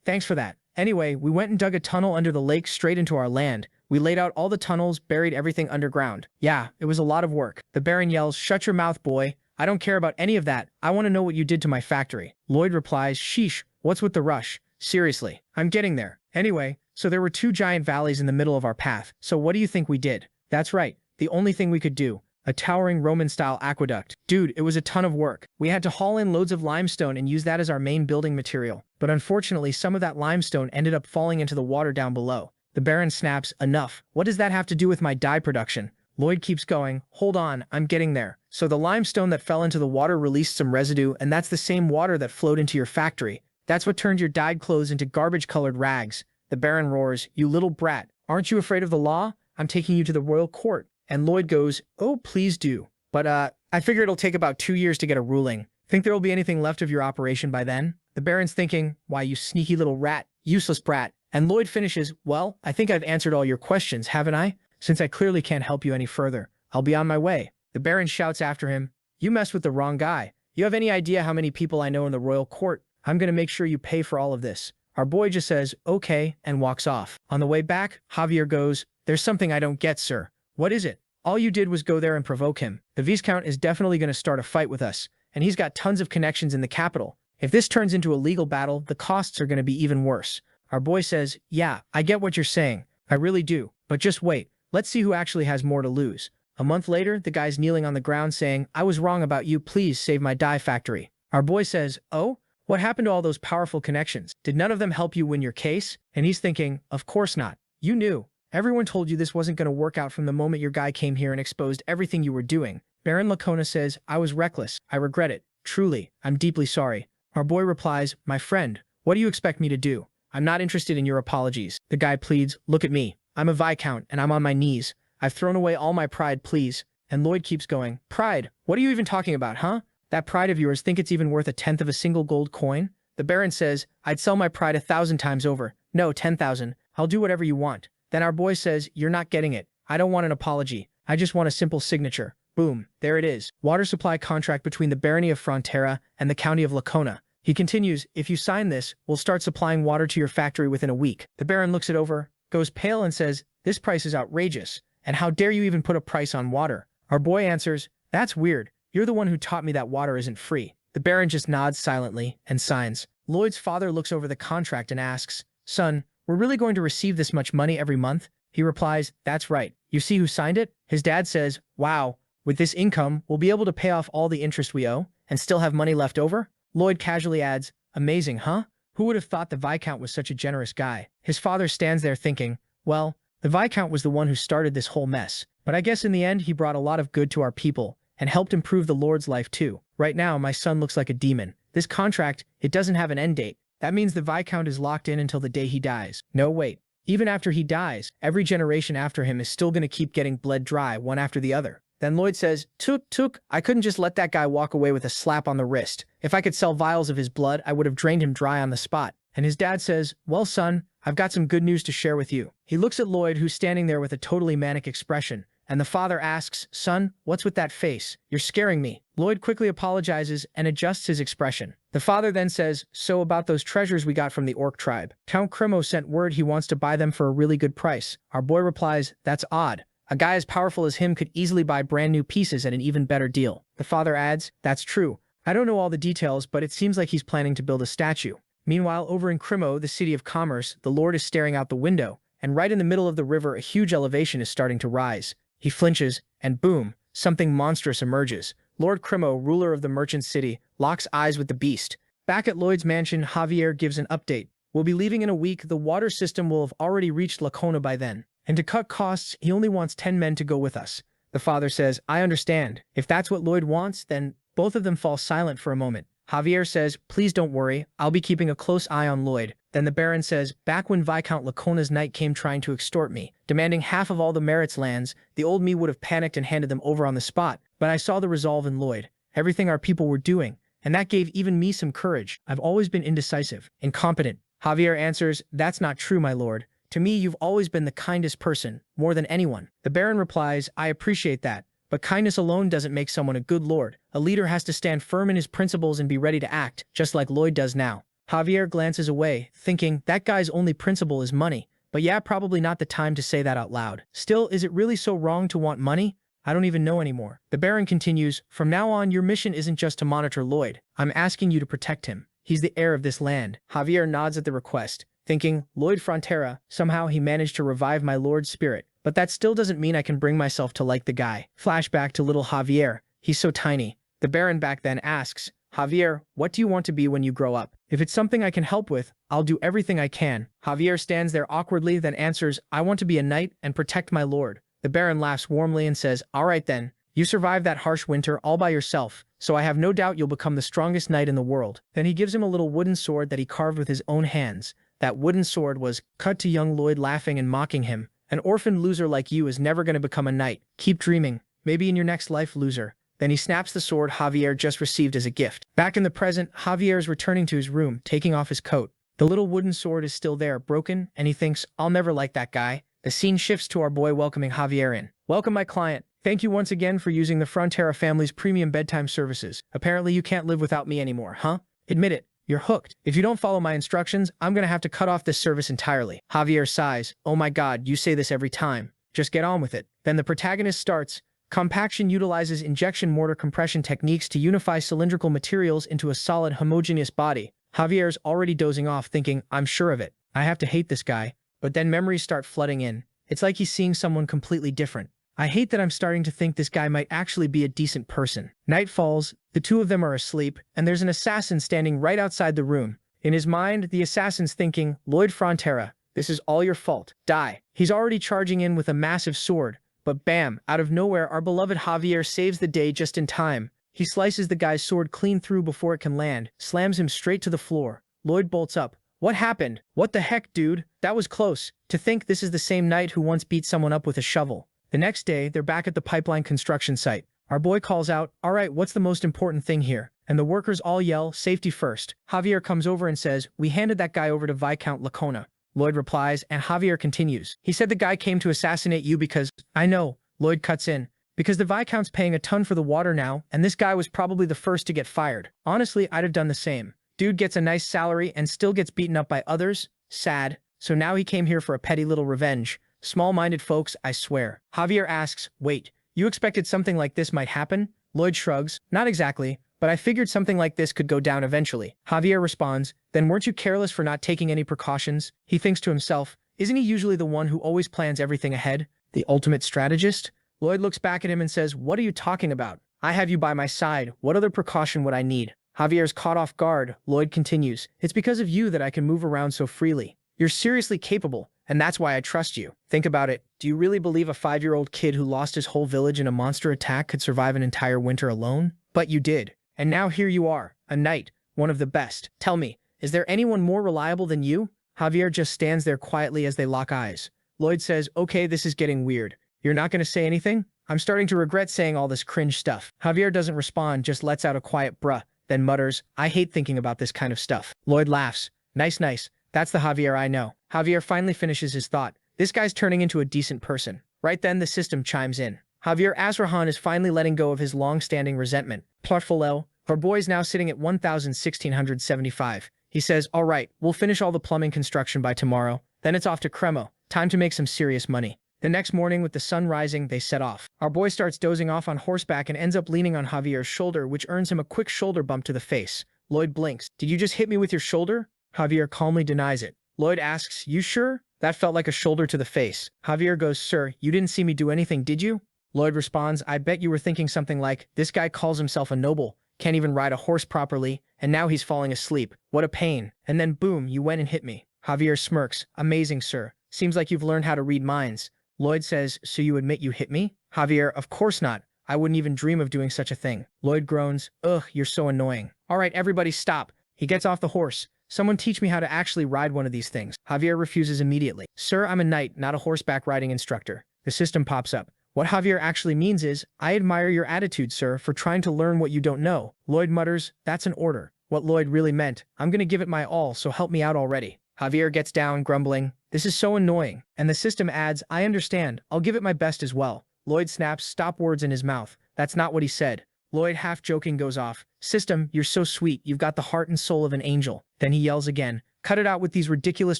thanks for that. Anyway, we went and dug a tunnel under the lake straight into our land. We laid out all the tunnels, buried everything underground. Yeah, it was a lot of work. The Baron yells, "Shut your mouth, boy. I don't care about any of that. I want to know what you did to my factory." Lloyd replies, "Sheesh, what's with the rush? Seriously, I'm getting there." Anyway, so there were 2 giant valleys in the middle of our path. So what do you think we did? That's right, the only thing we could do. A towering Roman-style aqueduct. Dude, it was a ton of work. We had to haul in loads of limestone and use that as our main building material. But unfortunately, some of that limestone ended up falling into the water down below. The Baron snaps, "Enough. What does that have to do with my dye production?" Lloyd keeps going, "Hold on, I'm getting there. So the limestone that fell into the water released some residue, and that's the same water that flowed into your factory. That's what turned your dyed clothes into garbage-colored rags." The Baron roars, "You little brat. Aren't you afraid of the law? I'm taking you to the royal court." And Lloyd goes, "Oh, please do. But I figure it'll take about 2 years to get a ruling. Think there'll be anything left of your operation by then?" The Baron's thinking, "Why, you sneaky little rat, useless brat." And Lloyd finishes, "Well, I think I've answered all your questions, haven't I? Since I clearly can't help you any further, I'll be on my way." The Baron shouts after him, "You messed with the wrong guy. You have any idea how many people I know in the royal court? I'm gonna make sure you pay for all of this." Our boy just says, "Okay," and walks off. On the way back, Javier goes, "There's something I don't get, sir." "What is it?" "All you did was go there and provoke him. The Viscount is definitely going to start a fight with us, and he's got tons of connections in the capital. If this turns into a legal battle, the costs are going to be even worse." Our boy says, "Yeah, I get what you're saying. I really do. But just wait. Let's see who actually has more to lose." A month later, the guy's kneeling on the ground saying, "I was wrong about you. Please save my dye factory." Our boy says, "Oh? What happened to all those powerful connections? Did none of them help you win your case?" And he's thinking, "Of course not. You knew. Everyone told you this wasn't going to work out from the moment your guy came here and exposed everything you were doing." Baron Lacona says, "I was reckless. I regret it. Truly, I'm deeply sorry." Our boy replies, "My friend, what do you expect me to do? I'm not interested in your apologies." The guy pleads, "Look at me. I'm a Viscount, and I'm on my knees. I've thrown away all my pride, please." And Lloyd keeps going, "Pride? What are you even talking about, huh? That pride of yours think it's even worth a tenth of a single gold coin?" The Baron says, "I'd sell my pride 1,000 times over. No, 10,000. I'll do whatever you want." Then our boy says, "You're not getting it. I don't want an apology. I just want a simple signature." Boom, there it is. Water supply contract between the Barony of Frontera and the County of Lacona. He continues, "If you sign this, we'll start supplying water to your factory within a week." The Baron looks it over, goes pale and says, "This price is outrageous. And how dare you even put a price on water?" Our boy answers, "That's weird. You're the one who taught me that water isn't free." The Baron just nods silently and signs. Lloyd's father looks over the contract and asks, "Son, we're really going to receive this much money every month?" He replies, "That's right. You see who signed it?" His dad says, "Wow, with this income, we'll be able to pay off all the interest we owe and still have money left over?" Lloyd casually adds, "Amazing, huh? Who would have thought the Viscount was such a generous guy?" His father stands there thinking, well, the Viscount was the one who started this whole mess. But I guess in the end, he brought a lot of good to our people and helped improve the Lord's life too. Right now, my son looks like a demon. This contract, it doesn't have an end date. That means the Viscount is locked in until the day he dies. No, wait. Even after he dies, every generation after him is still going to keep getting bled dry one after the other. Then Lloyd says, Took, I couldn't just let that guy walk away with a slap on the wrist. If I could sell vials of his blood, I would have drained him dry on the spot." And his dad says, "Well, son, I've got some good news to share with you." He looks at Lloyd, who's standing there with a totally manic expression, and the father asks, "Son, what's with that face? You're scaring me." Lloyd quickly apologizes and adjusts his expression. The father then says, "So about those treasures we got from the orc tribe. Count Cremo sent word he wants to buy them for a really good price." Our boy replies, "That's odd. A guy as powerful as him could easily buy brand new pieces at an even better deal." The father adds, "That's true. I don't know all the details, but it seems like he's planning to build a statue." Meanwhile, over in Cremo, the city of commerce, the Lord is staring out the window, and right in the middle of the river, a huge elevation is starting to rise. He flinches, and boom, something monstrous emerges. Lord Cremo, ruler of the merchant city, locks eyes with the beast. Back at Lloyd's mansion, Javier gives an update. "We'll be leaving in a week. The water system will have already reached Lacona by then. And to cut costs, he only wants 10 men to go with us." The father says, "I understand. If that's what Lloyd wants, then..." Both of them fall silent for a moment. Javier says, "Please don't worry. I'll be keeping a close eye on Lloyd." Then the Baron says, "Back when Viscount Lacona's knight came trying to extort me, demanding half of all the Merit's lands, the old me would have panicked and handed them over on the spot. But I saw the resolve in Lloyd, everything our people were doing, and that gave even me some courage. I've always been indecisive, incompetent. Javier answers, that's not true, my lord. To me, you've always been the kindest person, more than anyone. The Baron replies, I appreciate that, but kindness alone doesn't make someone a good lord. A leader has to stand firm in his principles and be ready to act, just like Lloyd does now. Javier glances away, thinking, that guy's only principle is money. But yeah, probably not the time to say that out loud. Still, is it really so wrong to want money? I don't even know anymore. The Baron continues, from now on, your mission isn't just to monitor Lloyd. I'm asking you to protect him. He's the heir of this land. Javier nods at the request, thinking, Lloyd Frontera, somehow he managed to revive my lord's spirit. But that still doesn't mean I can bring myself to like the guy. Flashback to little Javier. He's so tiny. The Baron back then asks, Javier, what do you want to be when you grow up? If it's something I can help with, I'll do everything I can. Javier stands there awkwardly, then answers, I want to be a knight and protect my lord. The Baron laughs warmly and says, all right then. You survived that harsh winter all by yourself, so I have no doubt you'll become the strongest knight in the world. Then he gives him a little wooden sword that he carved with his own hands. That wooden sword was cut to young Lloyd, laughing and mocking him. An orphaned loser like you is never going to become a knight. Keep dreaming. Maybe in your next life, loser. Then he snaps the sword Javier just received as a gift. Back in the present, Javier is returning to his room, taking off his coat. The little wooden sword is still there, broken, and he thinks, I'll never like that guy. The scene shifts to our boy welcoming Javier in. Welcome, my client. Thank you once again for using the Frontera family's premium bedtime services. Apparently you can't live without me anymore, huh? Admit it. You're hooked. If you don't follow my instructions, I'm gonna have to cut off this service entirely. Javier sighs. Oh my god, you say this every time. Just get on with it. Then the protagonist starts. Compaction utilizes injection mortar compression techniques to unify cylindrical materials into a solid homogeneous body. Javier's already dozing off, thinking, I'm sure of it. I have to hate this guy. But then memories start flooding in. It's like he's seeing someone completely different. I hate that I'm starting to think this guy might actually be a decent person. Night falls, the two of them are asleep, and there's an assassin standing right outside the room. In his mind, the assassin's thinking, Lloyd Frontera, this is all your fault. Die. He's already charging in with a massive sword. But bam, out of nowhere, our beloved Javier saves the day just in time. He slices the guy's sword clean through before it can land, slams him straight to the floor. Lloyd bolts up. What happened? What the heck, dude? That was close. To think this is the same knight who once beat someone up with a shovel. The next day, they're back at the pipeline construction site. Our boy calls out, all right, what's the most important thing here? And the workers all yell, safety first. Javier comes over and says, we handed that guy over to Viscount Lacona. Lloyd replies, and Javier continues. He said the guy came to assassinate you because, I know, Lloyd cuts in, because the Viscount's paying a ton for the water now, and this guy was probably the first to get fired. Honestly, I'd have done the same. Dude gets a nice salary and still gets beaten up by others. Sad. So now he came here for a petty little revenge. Small-minded folks, I swear. Javier asks, wait, you expected something like this might happen? Lloyd shrugs, not exactly, but I figured something like this could go down eventually. Javier responds, then weren't you careless for not taking any precautions? He thinks to himself, isn't he usually the one who always plans everything ahead? The ultimate strategist? Lloyd looks back at him and says, what are you talking about? I have you by my side. What other precaution would I need? Javier's caught off guard. Lloyd continues, it's because of you that I can move around so freely. You're seriously capable, and that's why I trust you. Think about it. Do you really believe a 5-year-old kid who lost his whole village in a monster attack could survive an entire winter alone? But you did. And now here you are, a knight, one of the best. Tell me, is there anyone more reliable than you? Javier just stands there quietly as they lock eyes. Lloyd says, okay, this is getting weird. You're not going to say anything? I'm starting to regret saying all this cringe stuff. Javier doesn't respond, just lets out a quiet bruh, then mutters, I hate thinking about this kind of stuff. Lloyd laughs. Nice. That's the Javier I know. Javier finally finishes his thought. This guy's turning into a decent person. Right then, the system chimes in. Javier Azrahan is finally letting go of his long-standing resentment. Plotfulel, our boy's now sitting at 1,1675. He says, all right, we'll finish all the plumbing construction by tomorrow. Then it's off to Cremo. Time to make some serious money. The next morning, with the sun rising, they set off. Our boy starts dozing off on horseback and ends up leaning on Javier's shoulder, which earns him a quick shoulder bump to the face. Lloyd blinks. Did you just hit me with your shoulder? Javier calmly denies it. Lloyd asks, you sure? That felt like a shoulder to the face. Javier goes, sir, you didn't see me do anything, did you? Lloyd responds, I bet you were thinking something like, this guy calls himself a noble, can't even ride a horse properly, and now he's falling asleep. What a pain. And then boom, you went and hit me. Javier smirks. Amazing, sir. Seems like you've learned how to read minds. Lloyd says, so you admit you hit me? Javier, of course not. I wouldn't even dream of doing such a thing. Lloyd groans, ugh, you're so annoying. All right, everybody stop. He gets off the horse. Someone teach me how to actually ride one of these things. Javier refuses immediately. Sir, I'm a knight, not a horseback riding instructor. The system pops up. What Javier actually means is, I admire your attitude, sir, for trying to learn what you don't know. Lloyd mutters, that's an order. What Lloyd really meant, I'm gonna give it my all, so help me out already. Javier gets down, grumbling, this is so annoying. And the system adds, I understand, I'll give it my best as well. Lloyd snaps, stop words in his mouth. That's not what he said. Lloyd, half joking, goes off. System, you're so sweet, you've got the heart and soul of an angel. Then he yells again, cut it out with these ridiculous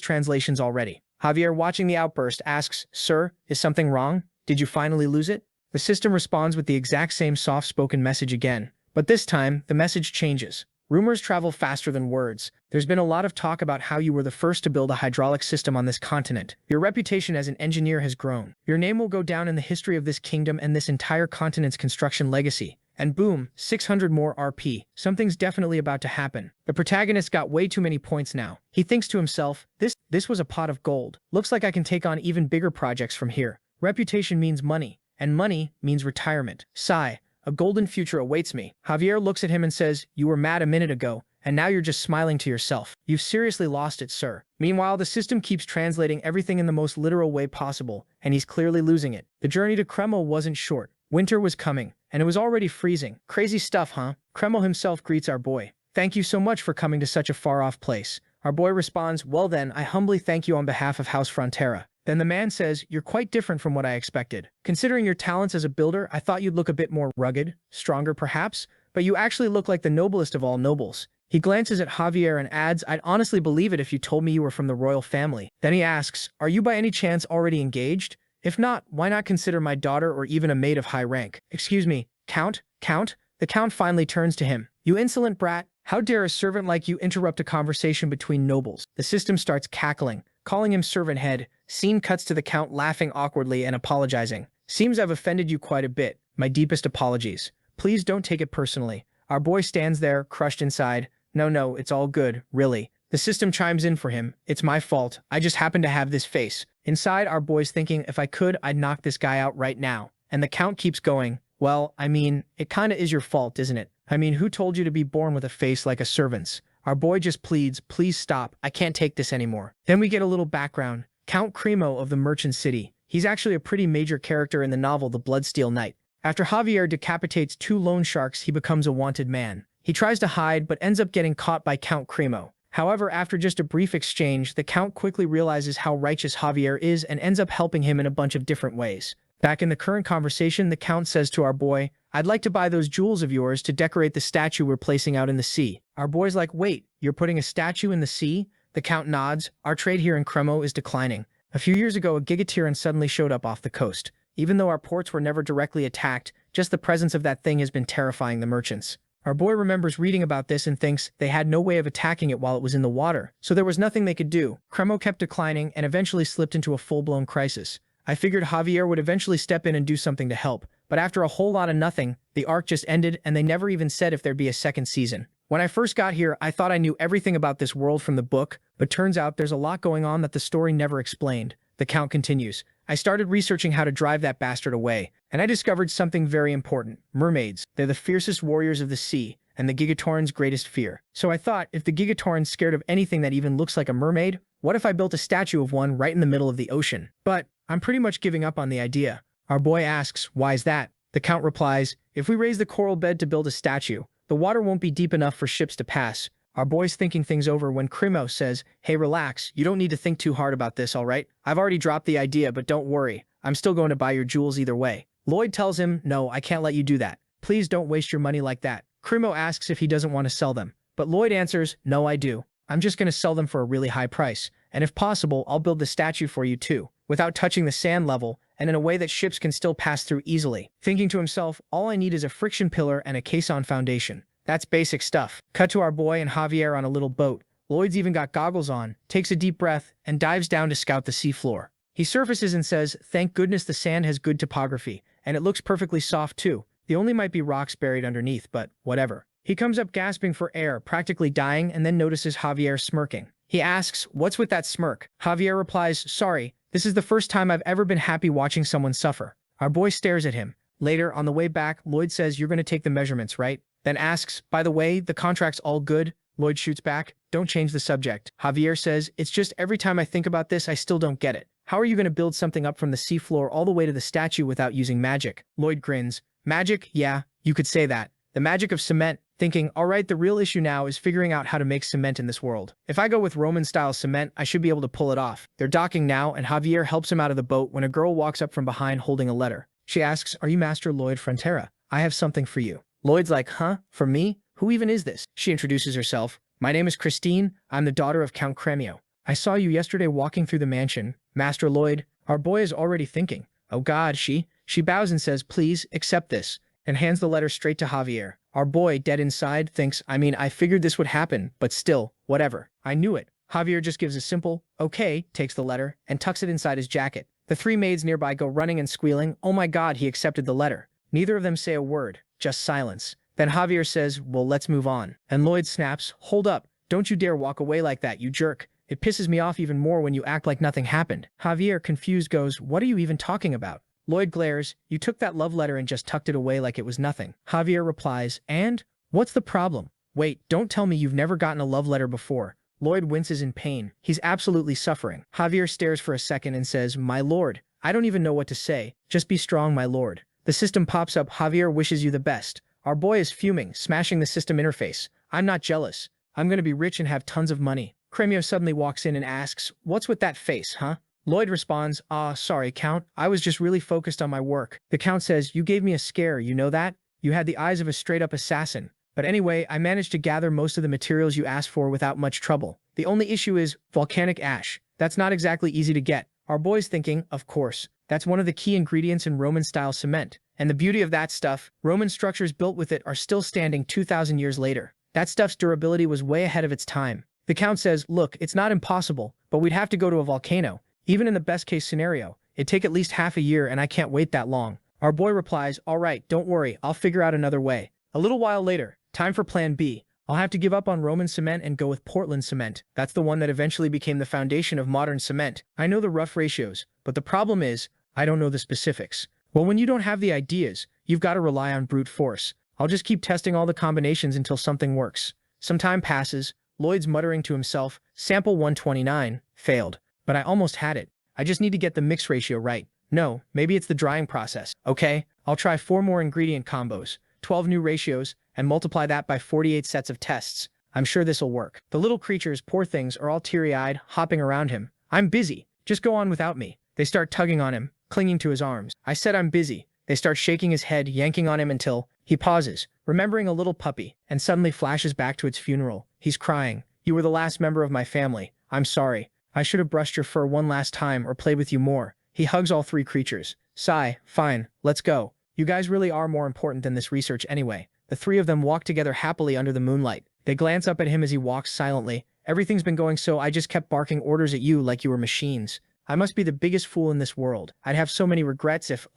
translations already. Javier, watching the outburst, asks, sir, is something wrong? Did you finally lose it? The system responds with the exact same soft-spoken message again. But this time, the message changes. Rumors travel faster than words. There's been a lot of talk about how you were the first to build a hydraulic system on this continent. Your reputation as an engineer has grown. Your name will go down in the history of this kingdom and this entire continent's construction legacy. And boom, 600 more RP. Something's definitely about to happen. The protagonist got way too many points now. He thinks to himself, this was a pot of gold. Looks like I can take on even bigger projects from here. Reputation means money, and money means retirement. Sigh. A golden future awaits me. Javier looks at him and says, you were mad a minute ago, and now you're just smiling to yourself. You've seriously lost it, sir. Meanwhile, the system keeps translating everything in the most literal way possible, and he's clearly losing it. The journey to Kreml wasn't short. Winter was coming, and it was already freezing. Crazy stuff, huh? Kreml himself greets our boy. Thank you so much for coming to such a far-off place. Our boy responds, well then, I humbly thank you on behalf of House Frontera. Then the man says, you're quite different from what I expected. Considering your talents as a builder, I thought you'd look a bit more rugged, stronger perhaps, but you actually look like the noblest of all nobles. He glances at Javier and adds, I'd honestly believe it if you told me you were from the royal family. Then he asks, are you by any chance already engaged? If not, why not consider my daughter or even a maid of high rank? Excuse me, Count? Count? The Count finally turns to him. You insolent brat, how dare a servant like you interrupt a conversation between nobles? The system starts cackling, calling him servant head. Scene cuts to the Count laughing awkwardly and apologizing. Seems I've offended you quite a bit. My deepest apologies. Please don't take it personally. Our boy stands there, crushed inside. No, it's all good, really. The system chimes in for him. It's my fault. I just happen to have this face. Inside, our boy's thinking, if I could, I'd knock this guy out right now. And the Count keeps going. Well, I mean, it kinda is your fault, isn't it? I mean, who told you to be born with a face like a servant's? Our boy just pleads, please stop. I can't take this anymore. Then we get a little background. Count Cremo of the Merchant City. He's actually a pretty major character in the novel The Bloodsteel Knight. After Javier decapitates 2 loan sharks, he becomes a wanted man. He tries to hide, but ends up getting caught by Count Cremo. However, after just a brief exchange, the Count quickly realizes how righteous Javier is and ends up helping him in a bunch of different ways. Back in the current conversation, the Count says to our boy, I'd like to buy those jewels of yours to decorate the statue we're placing out in the sea. Our boy's like, wait, you're putting a statue in the sea? The Count nods. Our trade here in Cremo is declining. A few years ago, a Gigatyran suddenly showed up off the coast. Even though our ports were never directly attacked, just the presence of that thing has been terrifying the merchants. Our boy remembers reading about this and thinks they had no way of attacking it while it was in the water, so there was nothing they could do. Cremo kept declining and eventually slipped into a full-blown crisis. I figured Javier would eventually step in and do something to help, but after a whole lot of nothing, the arc just ended and they never even said if there'd be a second season. When I first got here, I thought I knew everything about this world from the book, but turns out there's a lot going on that the story never explained. The Count continues. I started researching how to drive that bastard away, and I discovered something very important. Mermaids. They're the fiercest warriors of the sea, and the Gigatoran's greatest fear. So I thought, if the Gigatoran's scared of anything that even looks like a mermaid, what if I built a statue of one right in the middle of the ocean? But I'm pretty much giving up on the idea. Our boy asks, why is that? The Count replies, if we raise the coral bed to build a statue, the water won't be deep enough for ships to pass. Our boy's thinking things over when Cremo says, hey, relax, you don't need to think too hard about this, alright? I've already dropped the idea, but don't worry. I'm still going to buy your jewels either way. Lloyd tells him, no, I can't let you do that. Please don't waste your money like that. Cremo asks if he doesn't want to sell them, but Lloyd answers, no, I do. I'm just going to sell them for a really high price, and if possible, I'll build the statue for you too, without touching the sand level, and in a way that ships can still pass through easily. Thinking to himself, all I need is a friction pillar and a caisson foundation. That's basic stuff. Cut to our boy and Javier on a little boat. Lloyd's even got goggles on, takes a deep breath, and dives down to scout the seafloor. He surfaces and says, thank goodness the sand has good topography, and it looks perfectly soft too. The only might be rocks buried underneath, but whatever. He comes up gasping for air, practically dying, and then notices Javier smirking. He asks, what's with that smirk? Javier replies, sorry, this is the first time I've ever been happy watching someone suffer. Our boy stares at him. Later, on the way back, Lloyd says, you're going to take the measurements, right? Then asks, by the way, the contract's all good? Lloyd shoots back, don't change the subject. Javier says, it's just every time I think about this, I still don't get it. How are you going to build something up from the seafloor all the way to the statue without using magic? Lloyd grins. Magic? Yeah, you could say that. The magic of cement, thinking, alright, the real issue now is figuring out how to make cement in this world. If I go with Roman-style cement, I should be able to pull it off. They're docking now, and Javier helps him out of the boat when a girl walks up from behind holding a letter. She asks, are you Master Lloyd Frontera? I have something for you. Lloyd's like, huh? For me? Who even is this? She introduces herself. My name is Christine. I'm the daughter of Count Cremio. I saw you yesterday walking through the mansion. Master Lloyd. Our boy is already thinking. Oh God, she bows and says, please, accept this, and hands the letter straight to Javier. Our boy, dead inside, thinks, I figured this would happen, but still, whatever. I knew it. Javier just gives a simple, okay, takes the letter, and tucks it inside his jacket. The three maids nearby go running and squealing. Oh my God, he accepted the letter. Neither of them say a word, just silence. Then Javier says, well, let's move on. And Lloyd snaps, hold up, don't you dare walk away like that, you jerk. It pisses me off even more when you act like nothing happened. Javier, confused, goes, what are you even talking about? Lloyd glares, you took that love letter and just tucked it away like it was nothing. Javier replies, and? What's the problem? Wait, don't tell me you've never gotten a love letter before. Lloyd winces in pain. He's absolutely suffering. Javier stares for a second and says, my lord, I don't even know what to say. Just be strong, my lord. The system pops up. Javier wishes you the best. Our boy is fuming, smashing the system interface. I'm not jealous. I'm gonna be rich and have tons of money. Cremio suddenly walks in and asks, what's with that face, huh? Lloyd responds, sorry, Count. I was just really focused on my work. The Count says, you gave me a scare, you know that? You had the eyes of a straight-up assassin. But anyway, I managed to gather most of the materials you asked for without much trouble. The only issue is volcanic ash. That's not exactly easy to get. Our boy's thinking, of course. That's one of the key ingredients in Roman-style cement. And the beauty of that stuff, Roman structures built with it are still standing 2,000 years later. That stuff's durability was way ahead of its time. The Count says, look, it's not impossible, but we'd have to go to a volcano. Even in the best-case scenario, it'd take at least half a year and I can't wait that long. Our boy replies, all right, don't worry, I'll figure out another way. A little while later, time for plan B. I'll have to give up on Roman cement and go with Portland cement. That's the one that eventually became the foundation of modern cement. I know the rough ratios, but the problem is, I don't know the specifics. Well, when you don't have the ideas, you've got to rely on brute force. I'll just keep testing all the combinations until something works. Some time passes. Lloyd's muttering to himself, sample 129, failed. But I almost had it. I just need to get the mix ratio right. No, maybe it's the drying process. Okay, I'll try 4 more ingredient combos, 12 new ratios, and multiply that by 48 sets of tests. I'm sure this'll work. The little creatures, poor things, are all teary-eyed, hopping around him. I'm busy. Just go on without me. They start tugging on him, clinging to his arms. I said I'm busy. They start shaking his head, yanking on him until he pauses, remembering a little puppy, and suddenly flashes back to its funeral. He's crying. You were the last member of my family. I'm sorry. I should have brushed your fur one last time or played with you more. He hugs all 3 creatures. Sigh, fine, let's go. You guys really are more important than this research anyway. The 3 of them walk together happily under the moonlight. They glance up at him as he walks silently. Everything's been going so I just kept barking orders at you like you were machines. I must be the biggest fool in this world. I'd have so many regrets if,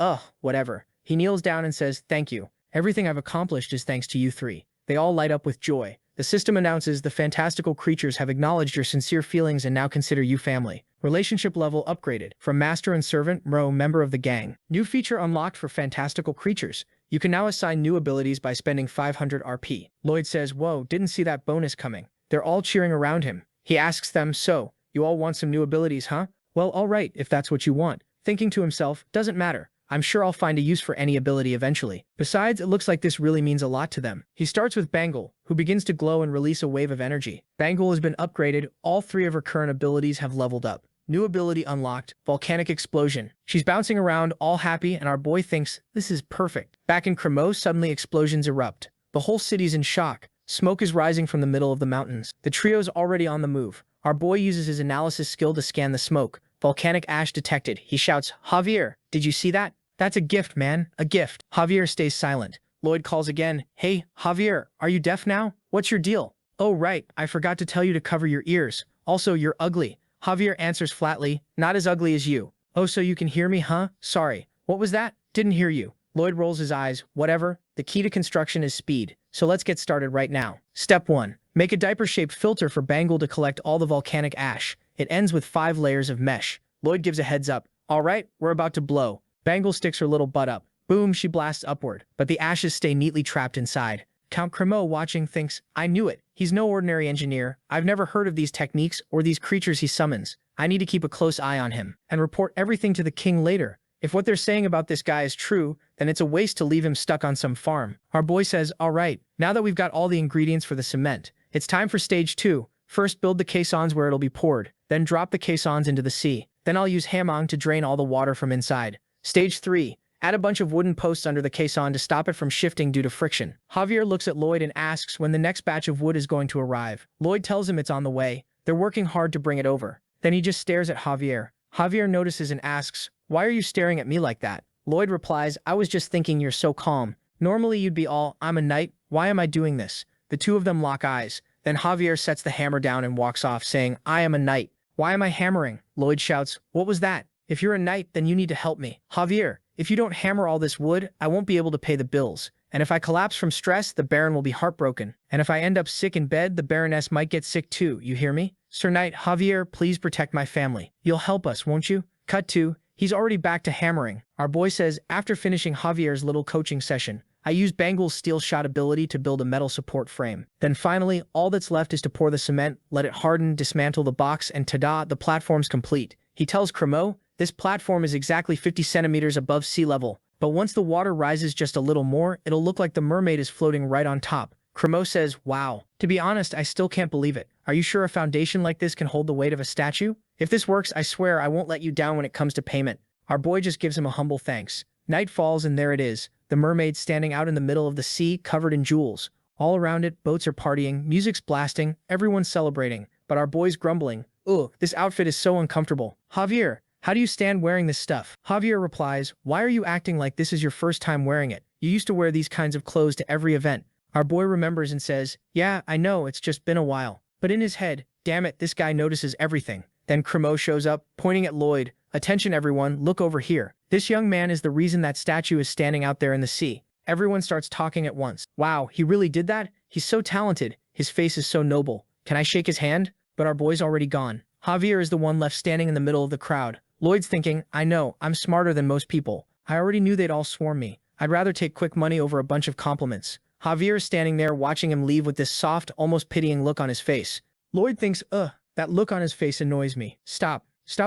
whatever. He kneels down and says, thank you. Everything I've accomplished is thanks to you 3. They all light up with joy. The system announces the fantastical creatures have acknowledged your sincere feelings and now consider you family. Relationship level upgraded. From master and servant, Ro, member of the gang. New feature unlocked for fantastical creatures. You can now assign new abilities by spending 500 RP. Lloyd says, whoa, didn't see that bonus coming. They're all cheering around him. He asks them, so, you all want some new abilities, huh? Well, alright, if that's what you want. Thinking to himself, doesn't matter. I'm sure I'll find a use for any ability eventually. Besides, it looks like this really means a lot to them. He starts with Bangle, who begins to glow and release a wave of energy. Bangle has been upgraded. All 3 of her current abilities have leveled up. New ability unlocked, Volcanic Explosion. She's bouncing around, all happy, and our boy thinks, this is perfect. Back in Cremo, suddenly explosions erupt. The whole city's in shock. Smoke is rising from the middle of the mountains. The trio's already on the move. Our boy uses his analysis skill to scan the smoke. Volcanic ash detected. He shouts, Javier, did you see that? That's a gift, man. A gift. Javier stays silent. Lloyd calls again. Hey, Javier, are you deaf now? What's your deal? Oh, right. I forgot to tell you to cover your ears. Also, you're ugly. Javier answers flatly. Not as ugly as you. Oh, so you can hear me, huh? Sorry. What was that? Didn't hear you. Lloyd rolls his eyes. Whatever. The key to construction is speed. So let's get started right now. Step 1. Make a diaper-shaped filter for Bangle to collect all the volcanic ash. It ends with 5 layers of mesh. Lloyd gives a heads up. All right, we're about to blow. Bangle sticks her little butt up. Boom, she blasts upward, but the ashes stay neatly trapped inside. Count Cremo, watching, thinks, I knew it. He's no ordinary engineer. I've never heard of these techniques or these creatures he summons. I need to keep a close eye on him and report everything to the king later. If what they're saying about this guy is true, then it's a waste to leave him stuck on some farm. Our boy says, all right, now that we've got all the ingredients for the cement, it's time for stage 2. First, build the caissons where it'll be poured, then drop the caissons into the sea. Then I'll use hamong to drain all the water from inside. Stage 3. Add a bunch of wooden posts under the caisson to stop it from shifting due to friction. Javier looks at Lloyd and asks when the next batch of wood is going to arrive. Lloyd tells him it's on the way. They're working hard to bring it over. Then he just stares at Javier. Javier notices and asks, why are you staring at me like that? Lloyd replies, I was just thinking you're so calm. Normally you'd be all, I'm a knight, why am I doing this? The two of them lock eyes. Then Javier sets the hammer down and walks off, saying, I am a knight. Why am I hammering? Lloyd shouts, what was that? If you're a knight, then you need to help me. Javier, if you don't hammer all this wood, I won't be able to pay the bills. And if I collapse from stress, the Baron will be heartbroken. And if I end up sick in bed, the Baroness might get sick too, you hear me? Sir Knight, Javier, please protect my family. You'll help us, won't you? Cut 2. He's already back to hammering. Our boy says, after finishing Javier's little coaching session, I used Bangle's steel shot ability to build a metal support frame. Then finally, all that's left is to pour the cement, let it harden, dismantle the box, and ta-da, the platform's complete. He tells Cremo, this platform is exactly 50 centimeters above sea level, but once the water rises just a little more, it'll look like the mermaid is floating right on top. Cremo says, wow. To be honest, I still can't believe it. Are you sure a foundation like this can hold the weight of a statue? If this works, I swear I won't let you down when it comes to payment. Our boy just gives him a humble thanks. Night falls and there it is, the mermaid standing out in the middle of the sea, covered in jewels. All around it, boats are partying, music's blasting, everyone's celebrating, but our boy's grumbling. Ugh, this outfit is so uncomfortable. Javier, how do you stand wearing this stuff? Javier replies, why are you acting like this is your first time wearing it? You used to wear these kinds of clothes to every event. Our boy remembers and says, yeah, I know, it's just been a while. But in his head, damn it, this guy notices everything. Then Cremo shows up, pointing at Lloyd. Attention everyone, look over here. This young man is the reason that statue is standing out there in the sea. Everyone starts talking at once. Wow, he really did that? He's so talented. His face is so noble. Can I shake his hand? But our boy's already gone. Javier is the one left standing in the middle of the crowd. Lloyd's thinking, I know, I'm smarter than most people. I already knew they'd all swarm me. I'd rather take quick money over a bunch of compliments. Javier is standing there watching him leave with this soft, almost pitying look on his face. Lloyd thinks, that look on his face annoys me. Stop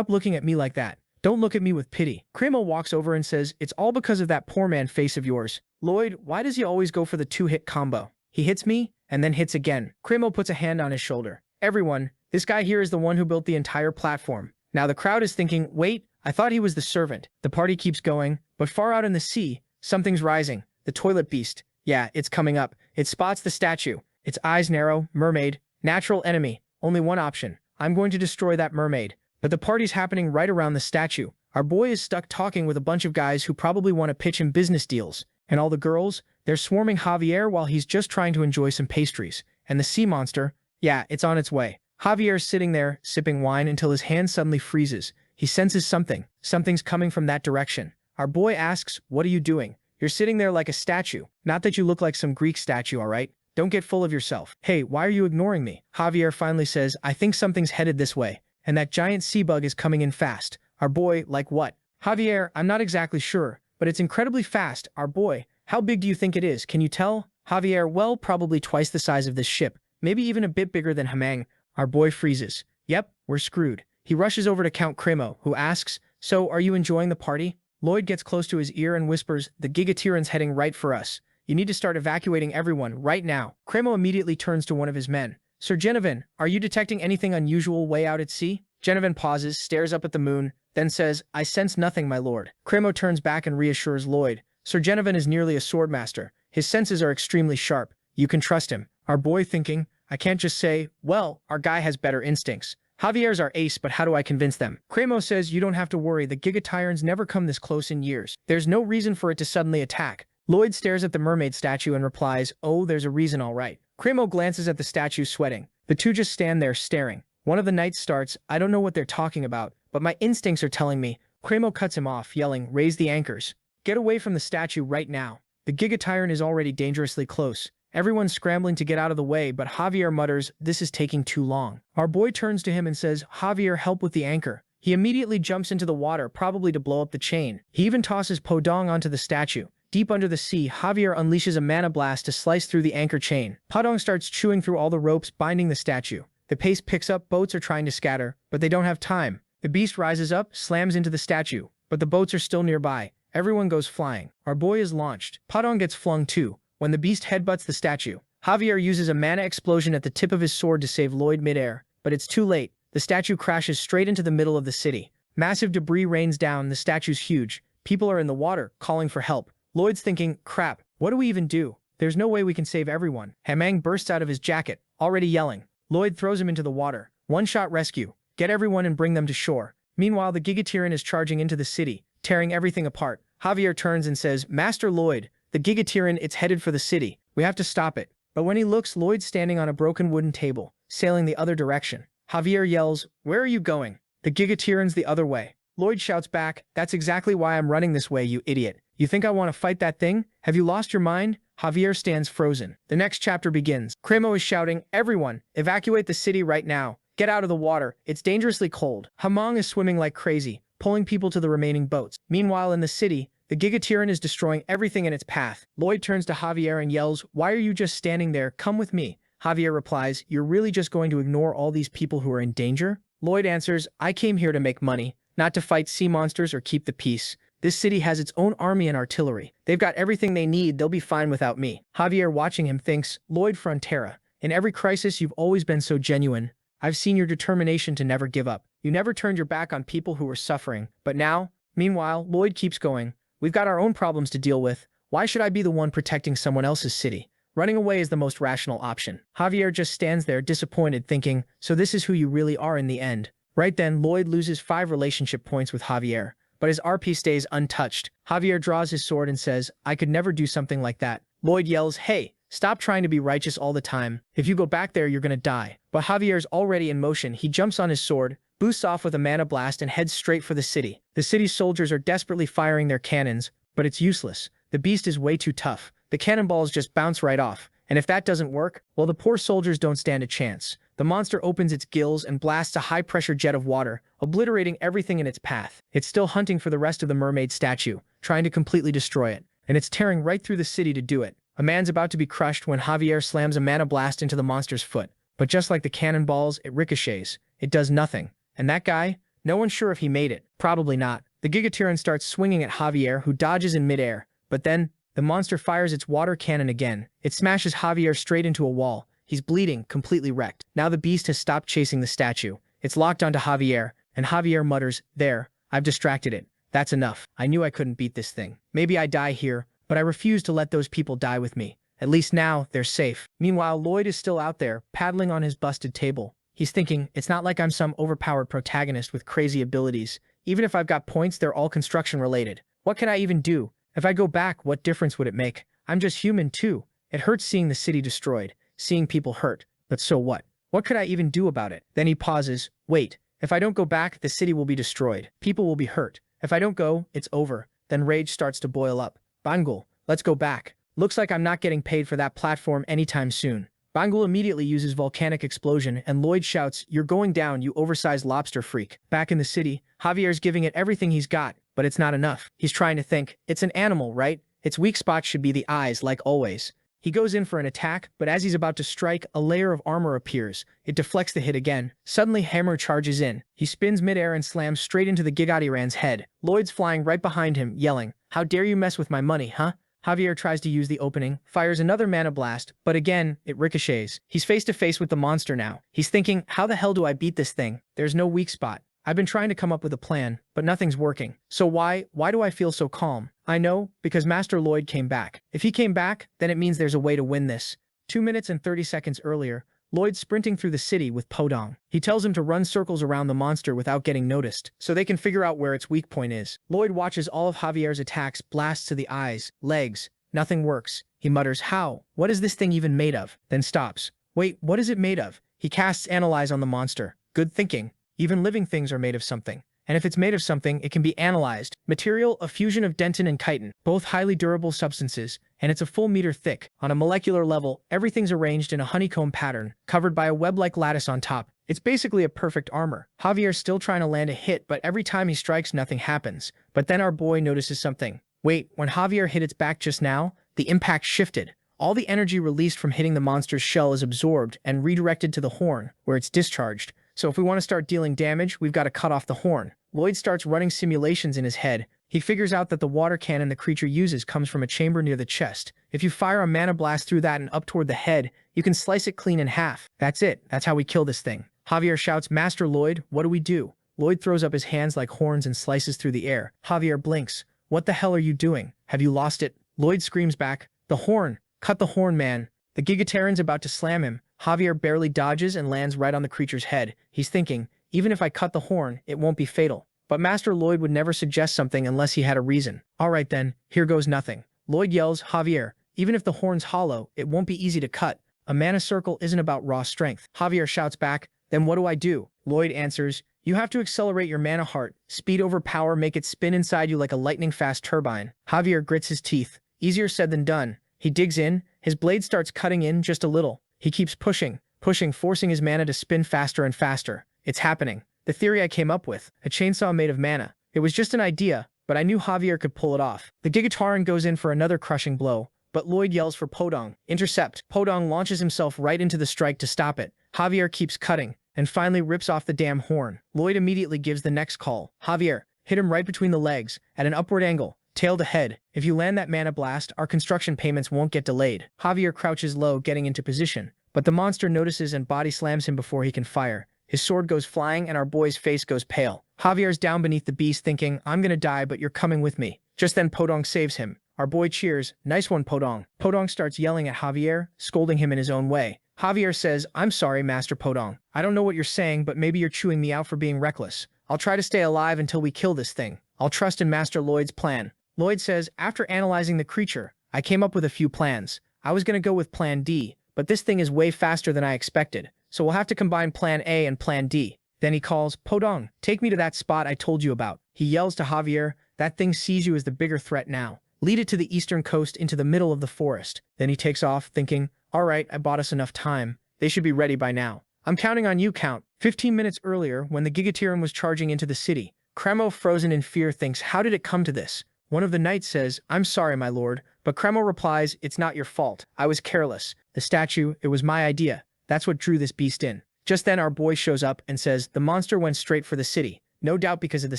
looking at me like that. Don't look at me with pity. Cremo walks over and says, it's all because of that poor man face of yours. Lloyd, why does he always go for the two-hit combo? He hits me, and then hits again. Cremo puts a hand on his shoulder. Everyone, this guy here is the one who built the entire platform. Now the crowd is thinking, wait, I thought he was the servant. The party keeps going, but far out in the sea, something's rising. The toilet beast. Yeah, it's coming up. It spots the statue. Its eyes narrow, mermaid, natural enemy. Only one option. I'm going to destroy that mermaid. But the party's happening right around the statue. Our boy is stuck talking with a bunch of guys who probably want to pitch him business deals. And all the girls, they're swarming Javier while he's just trying to enjoy some pastries. And the sea monster, yeah, it's on its way. Javier's sitting there, sipping wine until his hand suddenly freezes. He senses something. Something's coming from that direction. Our boy asks, what are you doing? You're sitting there like a statue. Not that you look like some Greek statue, alright? Don't get full of yourself. Hey, why are you ignoring me? Javier finally says, I think something's headed this way. And that giant sea bug is coming in fast. Our boy, like what? Javier, I'm not exactly sure, but it's incredibly fast. Our boy, how big do you think it is? Can you tell? Javier, well, probably twice the size of this ship. Maybe even a bit bigger than Hamang. Our boy freezes. Yep, we're screwed. He rushes over to Count Cremo, who asks, so are you enjoying the party? Lloyd gets close to his ear and whispers, the Giga-Tyran's heading right for us. You need to start evacuating everyone right now. Cremo immediately turns to one of his men. Sir Genovan, are you detecting anything unusual way out at sea? Genovan pauses, stares up at the moon, then says, I sense nothing, my lord. Cremo turns back and reassures Lloyd. Sir Genovan is nearly a swordmaster. His senses are extremely sharp. You can trust him. Our boy thinking, I can't just say, well, our guy has better instincts. Javier's our ace, but how do I convince them? Cremo says you don't have to worry, the Giga-Tyrans never come this close in years. There's no reason for it to suddenly attack. Lloyd stares at the mermaid statue and replies, oh, there's a reason, all right. Cremo glances at the statue, sweating. The two just stand there staring. One of the knights starts, I don't know what they're talking about, but my instincts are telling me. Cremo cuts him off, yelling, raise the anchors. Get away from the statue right now. The Giga-Tyran is already dangerously close. Everyone's scrambling to get out of the way, but Javier mutters, this is taking too long. Our boy turns to him and says, Javier, help with the anchor. He immediately jumps into the water, probably to blow up the chain. He even tosses Podong onto the statue. Deep under the sea, Javier unleashes a mana blast to slice through the anchor chain. Podong starts chewing through all the ropes binding the statue. The pace picks up, boats are trying to scatter, but they don't have time. The beast rises up, slams into the statue, but the boats are still nearby. Everyone goes flying. Our boy is launched. Padong gets flung too. When the beast headbutts the statue, Javier uses a mana explosion at the tip of his sword to save Lloyd midair, but it's too late. The statue crashes straight into the middle of the city. Massive debris rains down, the statue's huge. People are in the water, calling for help. Lloyd's thinking, crap, what do we even do? There's no way we can save everyone. Hamang bursts out of his jacket, already yelling. Lloyd throws him into the water. One-shot rescue. Get everyone and bring them to shore. Meanwhile, the Gigatyran is charging into the city, tearing everything apart. Javier turns and says, Master Lloyd, the Gigatyran, it's headed for the city. We have to stop it. But when he looks, Lloyd's standing on a broken wooden table, sailing the other direction. Javier yells, where are you going? The Gigatyran's the other way. Lloyd shouts back, that's exactly why I'm running this way, you idiot. You think I want to fight that thing? Have you lost your mind? Javier stands frozen. The next chapter begins. Cremo is shouting, everyone, evacuate the city right now. Get out of the water. It's dangerously cold. Hamang is swimming like crazy, pulling people to the remaining boats. Meanwhile, in the city, the Gigatyran is destroying everything in its path. Lloyd turns to Javier and yells, why are you just standing there? Come with me. Javier replies, you're really just going to ignore all these people who are in danger? Lloyd answers, I came here to make money, not to fight sea monsters or keep the peace. This city has its own army and artillery. They've got everything they need, they'll be fine without me. Javier, watching him, thinks, Lloyd Frontera, in every crisis you've always been so genuine. I've seen your determination to never give up. You never turned your back on people who were suffering. But now, meanwhile, Lloyd keeps going. We've got our own problems to deal with. Why should I be the one protecting someone else's city? Running away is the most rational option. Javier just stands there disappointed, thinking, so this is who you really are in the end. Right then, Lloyd loses 5 relationship points with Javier, but his RP stays untouched. Javier draws his sword and says, I could never do something like that. Lloyd yells, hey, stop trying to be righteous all the time. If you go back there, you're gonna die. But Javier's already in motion. He jumps on his sword, boosts off with a mana blast, and heads straight for the city. The city's soldiers are desperately firing their cannons, but it's useless. The beast is way too tough. The cannonballs just bounce right off. And if that doesn't work, well, the poor soldiers don't stand a chance. The monster opens its gills and blasts a high-pressure jet of water, obliterating everything in its path. It's still hunting for the rest of the mermaid statue, trying to completely destroy it. And it's tearing right through the city to do it. A man's about to be crushed when Javier slams a mana blast into the monster's foot. But just like the cannonballs, it ricochets. It does nothing. And that guy? No one's sure if he made it. Probably not. The Gigatyran starts swinging at Javier, who dodges in midair. But then, the monster fires its water cannon again. It smashes Javier straight into a wall. He's bleeding, completely wrecked. Now the beast has stopped chasing the statue. It's locked onto Javier, and Javier mutters, there, I've distracted it. That's enough. I knew I couldn't beat this thing. Maybe I die here, but I refuse to let those people die with me. At least now, they're safe. Meanwhile, Lloyd is still out there, paddling on his busted table. He's thinking, it's not like I'm some overpowered protagonist with crazy abilities. Even if I've got points, they're all construction-related. What can I even do? If I go back, what difference would it make? I'm just human too. It hurts seeing the city destroyed, seeing people hurt. But so what? What could I even do about it? Then he pauses. Wait, if I don't go back, the city will be destroyed. People will be hurt. If I don't go, it's over. Then rage starts to boil up. Bangul, let's go back. Looks like I'm not getting paid for that platform anytime soon. Bangul immediately uses volcanic explosion, and Lloyd shouts, you're going down, you oversized lobster freak. Back in the city, Javier's giving it everything he's got, but it's not enough. He's trying to think, it's an animal, right? Its weak spot should be the eyes, like always. He goes in for an attack, but as he's about to strike, a layer of armor appears. It deflects the hit again. Suddenly, Hammer charges in. He spins midair and slams straight into the Gigatyran's head. Lloyd's flying right behind him, yelling, how dare you mess with my money, huh? Javier tries to use the opening, fires another mana blast, but again, it ricochets. He's face to face with the monster now. He's thinking, how the hell do I beat this thing? There's no weak spot. I've been trying to come up with a plan, but nothing's working. So why do I feel so calm? I know, because Master Lloyd came back. If he came back, then it means there's a way to win this. 2 minutes and 30 seconds earlier, Lloyd's sprinting through the city with Podong. He tells him to run circles around the monster without getting noticed, so they can figure out where its weak point is. Lloyd watches all of Javier's attacks, blasts to the eyes, legs. Nothing works. He mutters, how? What is this thing even made of? Then stops. Wait, what is it made of? He casts Analyze on the monster. Good thinking. Even living things are made of something. And if it's made of something, it can be analyzed. Material, a fusion of dentin and chitin, both highly durable substances, and it's a full meter thick. On a molecular level, everything's arranged in a honeycomb pattern, covered by a web-like lattice on top. It's basically a perfect armor. Javier's still trying to land a hit, but every time he strikes, nothing happens. But then our boy notices something. Wait, when Javier hit its back just now, the impact shifted. All the energy released from hitting the monster's shell is absorbed and redirected to the horn, where it's discharged. So if we want to start dealing damage, we've got to cut off the horn. Lloyd starts running simulations in his head. He figures out that the water cannon the creature uses comes from a chamber near the chest. If you fire a mana blast through that and up toward the head, you can slice it clean in half. That's it. That's how we kill this thing. Javier shouts, "Master Lloyd, what do we do?" Lloyd throws up his hands like horns and slices through the air. Javier blinks. "What the hell are you doing? Have you lost it?" Lloyd screams back, "The horn! Cut the horn, man!" The Gigaterran's about to slam him. Javier barely dodges and lands right on the creature's head. He's thinking, even if I cut the horn, it won't be fatal. But Master Lloyd would never suggest something unless he had a reason. Alright then, here goes nothing. Lloyd yells, "Javier, even if the horn's hollow, it won't be easy to cut. A mana circle isn't about raw strength." Javier shouts back, "Then what do I do?" Lloyd answers, "You have to accelerate your mana heart. Speed over power, make it spin inside you like a lightning-fast turbine." Javier grits his teeth. Easier said than done. He digs in, his blade starts cutting in just a little. He keeps pushing, forcing his mana to spin faster and faster. It's happening. The theory I came up with, a chainsaw made of mana. It was just an idea, but I knew Javier could pull it off. The Gigaterran goes in for another crushing blow, but Lloyd yells for Podong. Intercept. Podong launches himself right into the strike to stop it. Javier keeps cutting, and finally rips off the damn horn. Lloyd immediately gives the next call. "Javier, hit him right between the legs, at an upward angle, tail to head. If you land that mana blast, our construction payments won't get delayed." Javier crouches low, getting into position, but the monster notices and body slams him before he can fire. His sword goes flying and our boy's face goes pale. Javier's down beneath the beast thinking, "I'm gonna die, but you're coming with me." Just then Podong saves him. Our boy cheers, "Nice one, Podong." Podong starts yelling at Javier, scolding him in his own way. Javier says, "I'm sorry, Master Podong. I don't know what you're saying, but maybe you're chewing me out for being reckless. I'll try to stay alive until we kill this thing. I'll trust in Master Lloyd's plan." Lloyd says, "After analyzing the creature, I came up with a few plans. I was gonna go with Plan D, but this thing is way faster than I expected. So we'll have to combine Plan A and Plan D." Then he calls, "Podong, take me to that spot I told you about." He yells to Javier, "That thing sees you as the bigger threat now. Lead it to the eastern coast into the middle of the forest." Then he takes off, thinking, "Alright, I bought us enough time. They should be ready by now. I'm counting on you, Count." 15 minutes earlier, when the Gigaterran was charging into the city, Cremo, frozen in fear, thinks, "How did it come to this?" One of the knights says, "I'm sorry, my lord," but Cremo replies, "It's not your fault. I was careless. The statue, it was my idea. That's what drew this beast in." Just then our boy shows up and says, "The monster went straight for the city, no doubt because of the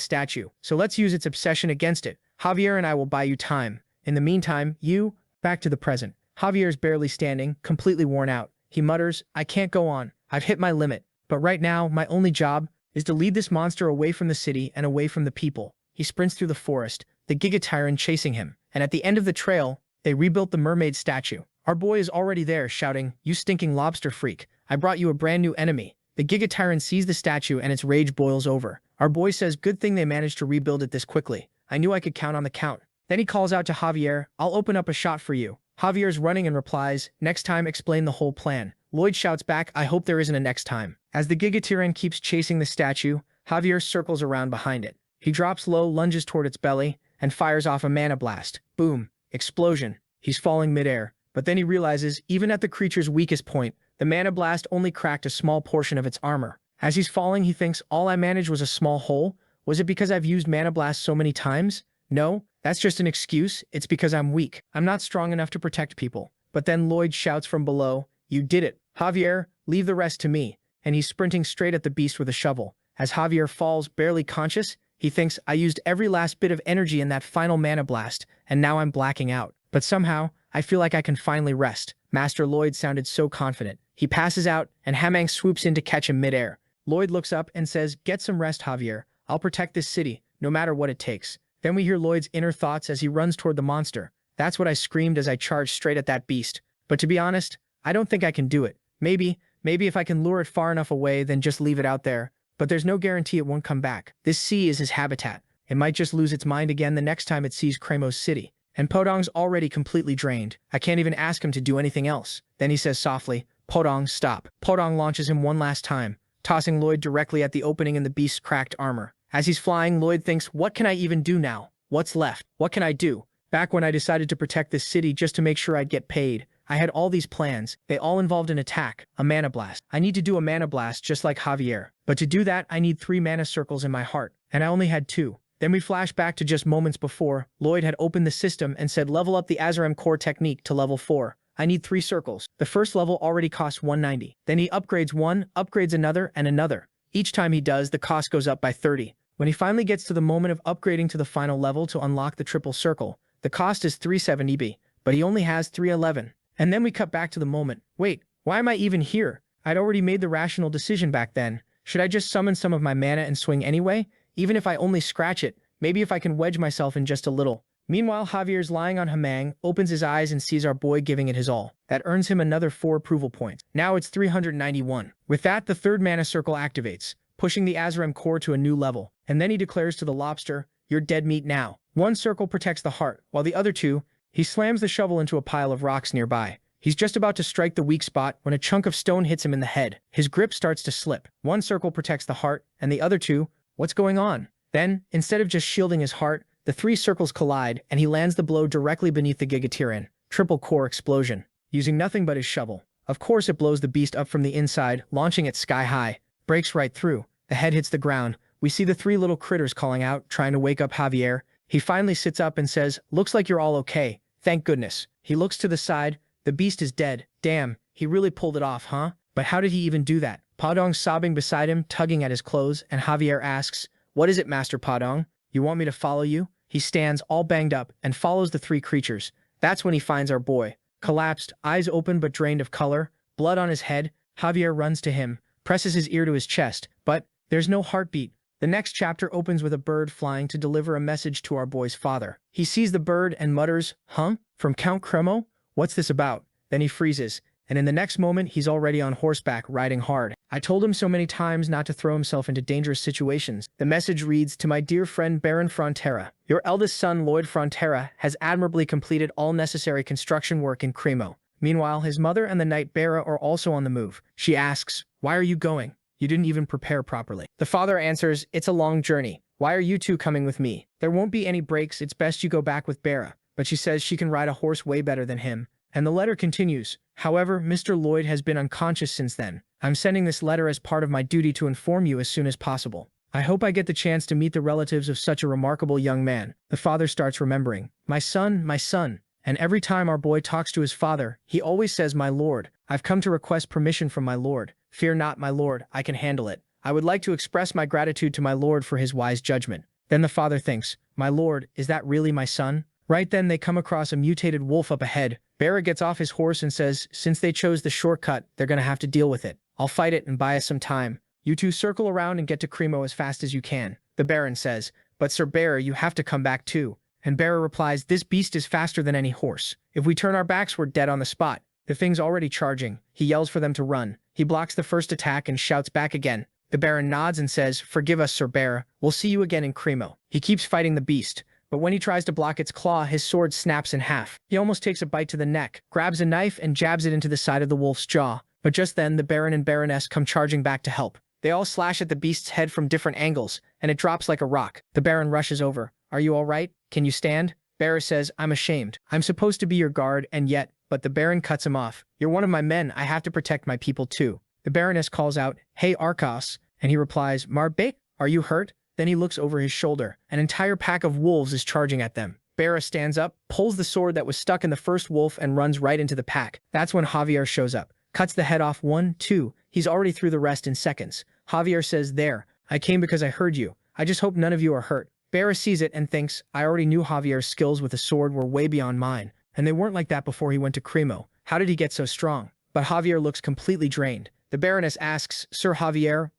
statue. So let's use its obsession against it. Javier and I will buy you time. In the meantime, you..." Back to the present. Javier's barely standing, completely worn out. He mutters, "I can't go on. I've hit my limit. But right now, my only job is to lead this monster away from the city and away from the people." He sprints through the forest, the Gigaterran chasing him, and at the end of the trail, they rebuilt the mermaid statue. Our boy is already there, shouting, "You stinking lobster freak. I brought you a brand new enemy." The Gigaterran sees the statue and its rage boils over. Our boy says, "Good thing they managed to rebuild it this quickly. I knew I could count on the Count." Then he calls out to Javier, "I'll open up a shot for you." Javier's running and replies, "Next time, explain the whole plan." Lloyd shouts back, "I hope there isn't a next time." As the Gigaterran keeps chasing the statue, Javier circles around behind it. He drops low, lunges toward its belly, and fires off a mana blast. Boom. Explosion. He's falling midair. But then he realizes, even at the creature's weakest point, the mana blast only cracked a small portion of its armor. As he's falling, he thinks, all I managed was a small hole? Was it because I've used mana blast so many times? No, that's just an excuse. It's because I'm weak. I'm not strong enough to protect people. But then Lloyd shouts from below, "You did it. Javier, leave the rest to me." And he's sprinting straight at the beast with a shovel. As Javier falls, barely conscious, he thinks, I used every last bit of energy in that final mana blast, and now I'm blacking out. But somehow, I feel like I can finally rest. Master Lloyd sounded so confident. He passes out, and Hamang swoops in to catch him midair. Lloyd looks up and says, "Get some rest, Javier. I'll protect this city, no matter what it takes." Then we hear Lloyd's inner thoughts as he runs toward the monster. That's what I screamed as I charged straight at that beast. But to be honest, I don't think I can do it. Maybe if I can lure it far enough away, then just leave it out there. But there's no guarantee it won't come back. This sea is his habitat. It might just lose its mind again the next time it sees Kremo's city. And Podong's already completely drained. I can't even ask him to do anything else. Then he says softly, "Podong, stop." Podong launches him one last time, tossing Lloyd directly at the opening in the beast's cracked armor. As he's flying, Lloyd thinks, what can I even do now? What's left? What can I do? Back when I decided to protect this city just to make sure I'd get paid, I had all these plans. They all involved an attack, a mana blast. I need to do a mana blast just like Javier. But to do that, I need 3 mana circles in my heart, and I only had 2. Then we flash back to just moments before. Lloyd had opened the system and said level up the Azurem core technique to level 4. I need 3 circles. The first level already costs 190. Then he upgrades one, upgrades another, and another. Each time he does, the cost goes up by 30. When he finally gets to the moment of upgrading to the final level to unlock the triple circle, the cost is 370B, but he only has 311. And then we cut back to the moment. Wait, why am I even here? I'd already made the rational decision back then. Should I just summon some of my mana and swing anyway? Even if I only scratch it, maybe if I can wedge myself in just a little. Meanwhile, Javier's lying on Hamang, opens his eyes and sees our boy giving it his all. That earns him another 4 approval points. Now it's 391. With that, the third mana circle activates, pushing the Azrem core to a new level. And then he declares to the lobster, "You're dead meat now." One circle protects the heart, while the other two, he slams the shovel into a pile of rocks nearby. He's just about to strike the weak spot when a chunk of stone hits him in the head. His grip starts to slip. One circle protects the heart, and the other two, what's going on? Then, instead of just shielding his heart, the 3 circles collide, and he lands the blow directly beneath the Gigatyran. Triple core explosion. Using nothing but his shovel. Of course it blows the beast up from the inside, launching it sky high. Breaks right through. The head hits the ground. We see the 3 little critters calling out, trying to wake up Javier. He finally sits up and says, "Looks like you're all okay. Thank goodness." He looks to the side. The beast is dead. Damn, he really pulled it off, huh? But how did he even do that? Padong's sobbing beside him, tugging at his clothes, and Javier asks, "What is it, Master Padong? You want me to follow you?" He stands, all banged up, and follows the 3 creatures. That's when he finds our boy. Collapsed, eyes open but drained of color, blood on his head. Javier runs to him, presses his ear to his chest, but there's no heartbeat. The next chapter opens with a bird flying to deliver a message to our boy's father. He sees the bird and mutters, "Huh? From Count Cremo? What's this about?" Then he freezes, and in the next moment he's already on horseback, riding hard. I told him so many times not to throw himself into dangerous situations. The message reads, "To my dear friend Baron Frontera, your eldest son Lloyd Frontera has admirably completed all necessary construction work in Cremo. Meanwhile, his mother and the knight Bera are also on the move. She asks, 'Why are you going? You didn't even prepare properly.' The father answers, 'It's a long journey. Why are you two coming with me? There won't be any breaks, it's best you go back with Bera.' But she says she can ride a horse way better than him. And the letter continues, 'However, Mr. Lloyd has been unconscious since then. I'm sending this letter as part of my duty to inform you as soon as possible. I hope I get the chance to meet the relatives of such a remarkable young man.' The father starts remembering, 'My son, my son.' And every time our boy talks to his father, he always says, 'My lord, I've come to request permission from my lord. Fear not, my lord, I can handle it. I would like to express my gratitude to my lord for his wise judgment.' Then the father thinks, 'My lord, is that really my son?' Right then they come across a mutated wolf up ahead. Bera gets off his horse and says, since they chose the shortcut, they're gonna have to deal with it. I'll fight it and buy us some time. You two circle around and get to Cremo as fast as you can. The Baron says, 'But Sir Bera, you have to come back too.' And Bera replies, 'This beast is faster than any horse. If we turn our backs, we're dead on the spot.' The thing's already charging. He yells for them to run. He blocks the first attack and shouts back again. The Baron nods and says, 'Forgive us, Sir Bera. We'll see you again in Cremo.' He keeps fighting the beast. But when he tries to block its claw, his sword snaps in half. He almost takes a bite to the neck, grabs a knife and jabs it into the side of the wolf's jaw. But just then, the Baron and Baroness come charging back to help. They all slash at the beast's head from different angles, and it drops like a rock. The Baron rushes over. 'Are you all right? Can you stand?' Bera says, 'I'm ashamed. I'm supposed to be your guard, and yet—' But the Baron cuts him off. 'You're one of my men. I have to protect my people too.' The Baroness calls out, 'Hey, Arcos,' and he replies, 'Marbe, are you hurt?' Then he looks over his shoulder. An entire pack of wolves is charging at them. Bera stands up, pulls the sword that was stuck in the first wolf and runs right into the pack. That's when Javier shows up. Cuts the head off 1, 2. He's already through the rest in seconds. Javier says, 'There, I came because I heard you. I just hope none of you are hurt.' Bera sees it and thinks, 'I already knew Javier's skills with a sword were way beyond mine. And they weren't like that before he went to Cremo. How did he get so strong?' But Javier looks completely drained. The Baroness asks, 'Sir Javier,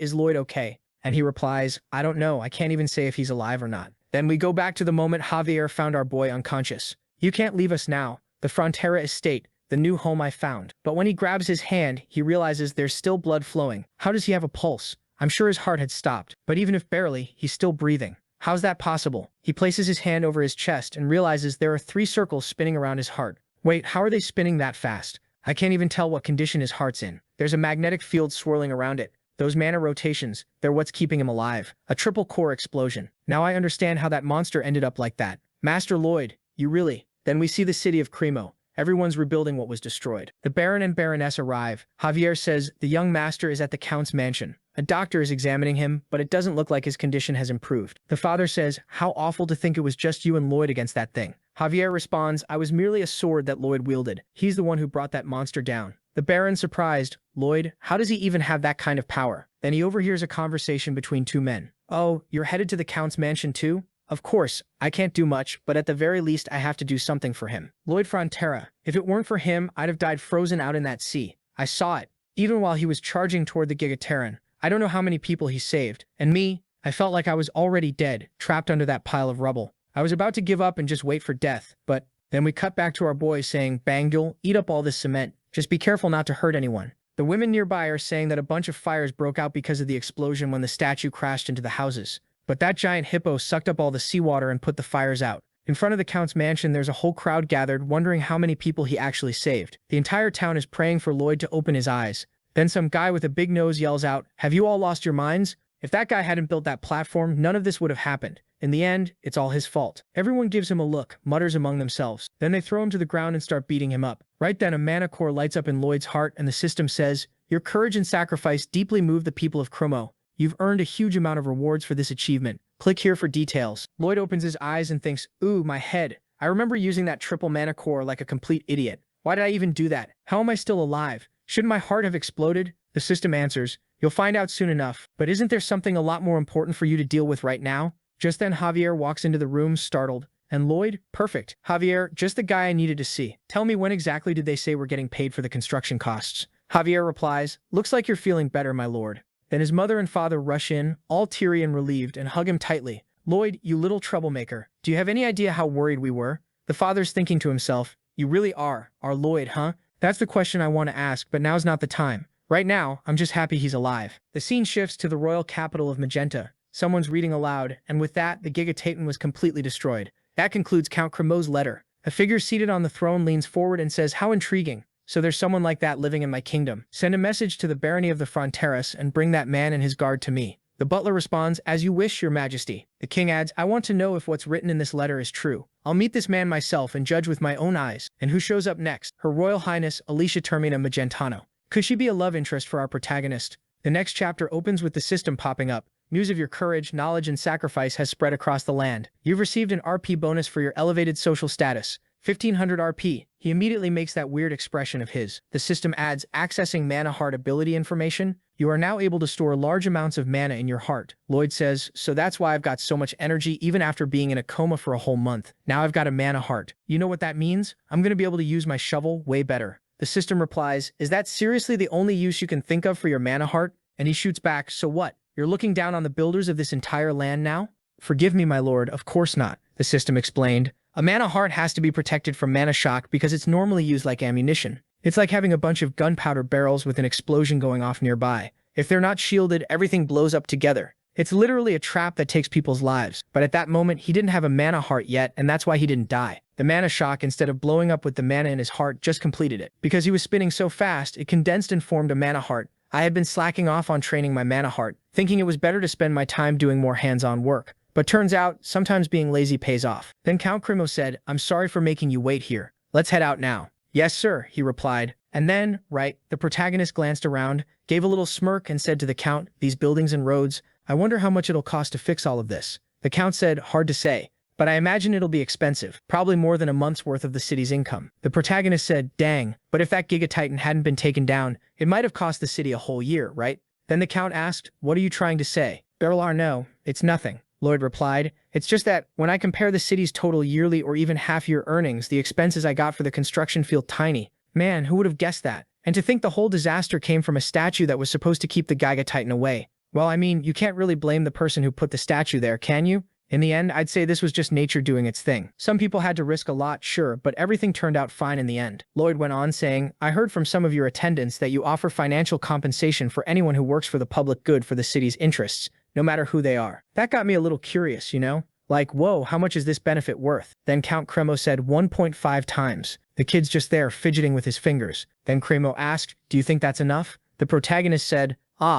is Lloyd okay?' And he replies, 'I don't know. I can't even say if he's alive or not.' Then we go back to the moment Javier found our boy unconscious. 'You can't leave us now. The Frontera estate, the new home I found.' But when he grabs his hand, he realizes there's still blood flowing. How does he have a pulse? I'm sure his heart had stopped. But even if barely, he's still breathing. How's that possible? He places his hand over his chest and realizes there are 3 circles spinning around his heart. Wait, how are they spinning that fast? I can't even tell what condition his heart's in. There's a magnetic field swirling around it. Those mana rotations, they're what's keeping him alive. A triple core explosion. Now I understand how that monster ended up like that. Master Lloyd, you really... Then we see the city of Cremo. Everyone's rebuilding what was destroyed. The Baron and Baroness arrive. Javier says the young master is at the Count's mansion. A doctor is examining him, but it doesn't look like his condition has improved. The father says, 'How awful to think it was just you and Lloyd against that thing.' Javier responds, I was merely a sword that Lloyd wielded. He's the one who brought that monster down. The Baron surprised, Lloyd, how does he even have that kind of power? Then he overhears a conversation between two men. Oh, you're headed to the Count's mansion too? Of course, I can't do much, but at the very least I have to do something for him. Lloyd Frontera, if it weren't for him, I'd have died frozen out in that sea. I saw it. Even while he was charging toward the Gigaterran. I don't know how many people he saved. And me, I felt like I was already dead, trapped under that pile of rubble. I was about to give up and just wait for death, but then we cut back to our boys saying, Bangul, eat up all this cement. Just be careful not to hurt anyone. The women nearby are saying that a bunch of fires broke out because of the explosion when the statue crashed into the houses. But that giant hippo sucked up all the seawater and put the fires out. In front of the Count's mansion, there's a whole crowd gathered, wondering how many people he actually saved. The entire town is praying for Lloyd to open his eyes. Then some guy with a big nose yells out, have you all lost your minds? If that guy hadn't built that platform, none of this would have happened. In the end, it's all his fault. Everyone gives him a look, mutters among themselves. Then they throw him to the ground and start beating him up. Right then, a mana core lights up in Lloyd's heart, and the system says, your courage and sacrifice deeply moved the people of Chromo. You've earned a huge amount of rewards for this achievement. Click here for details. Lloyd opens his eyes and thinks, ooh, my head. I remember using that triple mana core like a complete idiot. Why did I even do that? How am I still alive? Shouldn't my heart have exploded? The system answers, you'll find out soon enough. But isn't there something a lot more important for you to deal with right now? Just then Javier walks into the room, startled. And Lloyd? Perfect. Javier, just the guy I needed to see. Tell me, when exactly did they say we're getting paid for the construction costs? Javier replies, looks like you're feeling better, my lord. Then his mother and father rush in, all teary and relieved, and hug him tightly. Lloyd, you little troublemaker. Do you have any idea how worried we were? The father's thinking to himself, you really are, our Lloyd, huh? That's the question I want to ask, but now's not the time. Right now, I'm just happy he's alive. The scene shifts to the royal capital of Magenta. Someone's reading aloud, and with that, the Giga Titan was completely destroyed. That concludes Count Cremo's letter. A figure seated on the throne leans forward and says, how intriguing. So there's someone like that living in my kingdom. Send a message to the barony of the Fronteras and bring that man and his guard to me. The butler responds, as you wish, your majesty. The king adds, I want to know if what's written in this letter is true. I'll meet this man myself and judge with my own eyes. And who shows up next? Her Royal Highness, Alicia Termina Magentano. Could she be a love interest for our protagonist? The next chapter opens with the system popping up. News of your courage, knowledge, and sacrifice has spread across the land. You've received an RP bonus for your elevated social status. 1500 RP. He immediately makes that weird expression of his. The system adds, accessing mana heart ability information. You are now able to store large amounts of mana in your heart. Lloyd says, so that's why I've got so much energy even after being in a coma for a whole month. Now I've got a mana heart. You know what that means? I'm going to be able to use my shovel way better. The system replies, is that seriously the only use you can think of for your mana heart? And he shoots back, so what? You're looking down on the builders of this entire land now? Forgive me, my lord, of course not, the system explained. A mana heart has to be protected from mana shock because it's normally used like ammunition. It's like having a bunch of gunpowder barrels with an explosion going off nearby. If they're not shielded, everything blows up together. It's literally a trap that takes people's lives. But at that moment, he didn't have a mana heart yet, and that's why he didn't die. The mana shock, instead of blowing up with the mana in his heart, just completed it. Because he was spinning so fast, it condensed and formed a mana heart. I had been slacking off on training my mana heart, thinking it was better to spend my time doing more hands-on work. But turns out, sometimes being lazy pays off. Then Count Cremo said, I'm sorry for making you wait here. Let's head out now. Yes, sir, he replied. And then, the protagonist glanced around, gave a little smirk and said to the Count, these buildings and roads, I wonder how much it'll cost to fix all of this. The Count said, hard to say, but I imagine it'll be expensive, probably more than a month's worth of the city's income. The protagonist said, dang, but if that Giga Titan hadn't been taken down, it might have cost the city a whole year, right? Then the Count asked, what are you trying to say? Berlar, no, it's nothing. Lloyd replied, it's just that, when I compare the city's total yearly or even half-year earnings, the expenses I got for the construction feel tiny. Man, who would have guessed that? And to think the whole disaster came from a statue that was supposed to keep the Giga Titan away. Well, I mean, you can't really blame the person who put the statue there, can you? In the end, I'd say this was just nature doing its thing. Some people had to risk a lot, sure, but everything turned out fine in the end. Lloyd went on saying, I heard from some of your attendants that you offer financial compensation for anyone who works for the public good for the city's interests, no matter who they are. That got me a little curious, you know? Like, whoa, how much is this benefit worth? Then Count Cremo said 1.5 times. The kid's just there, fidgeting with his fingers. Then Cremo asked, do you think that's enough? The protagonist said,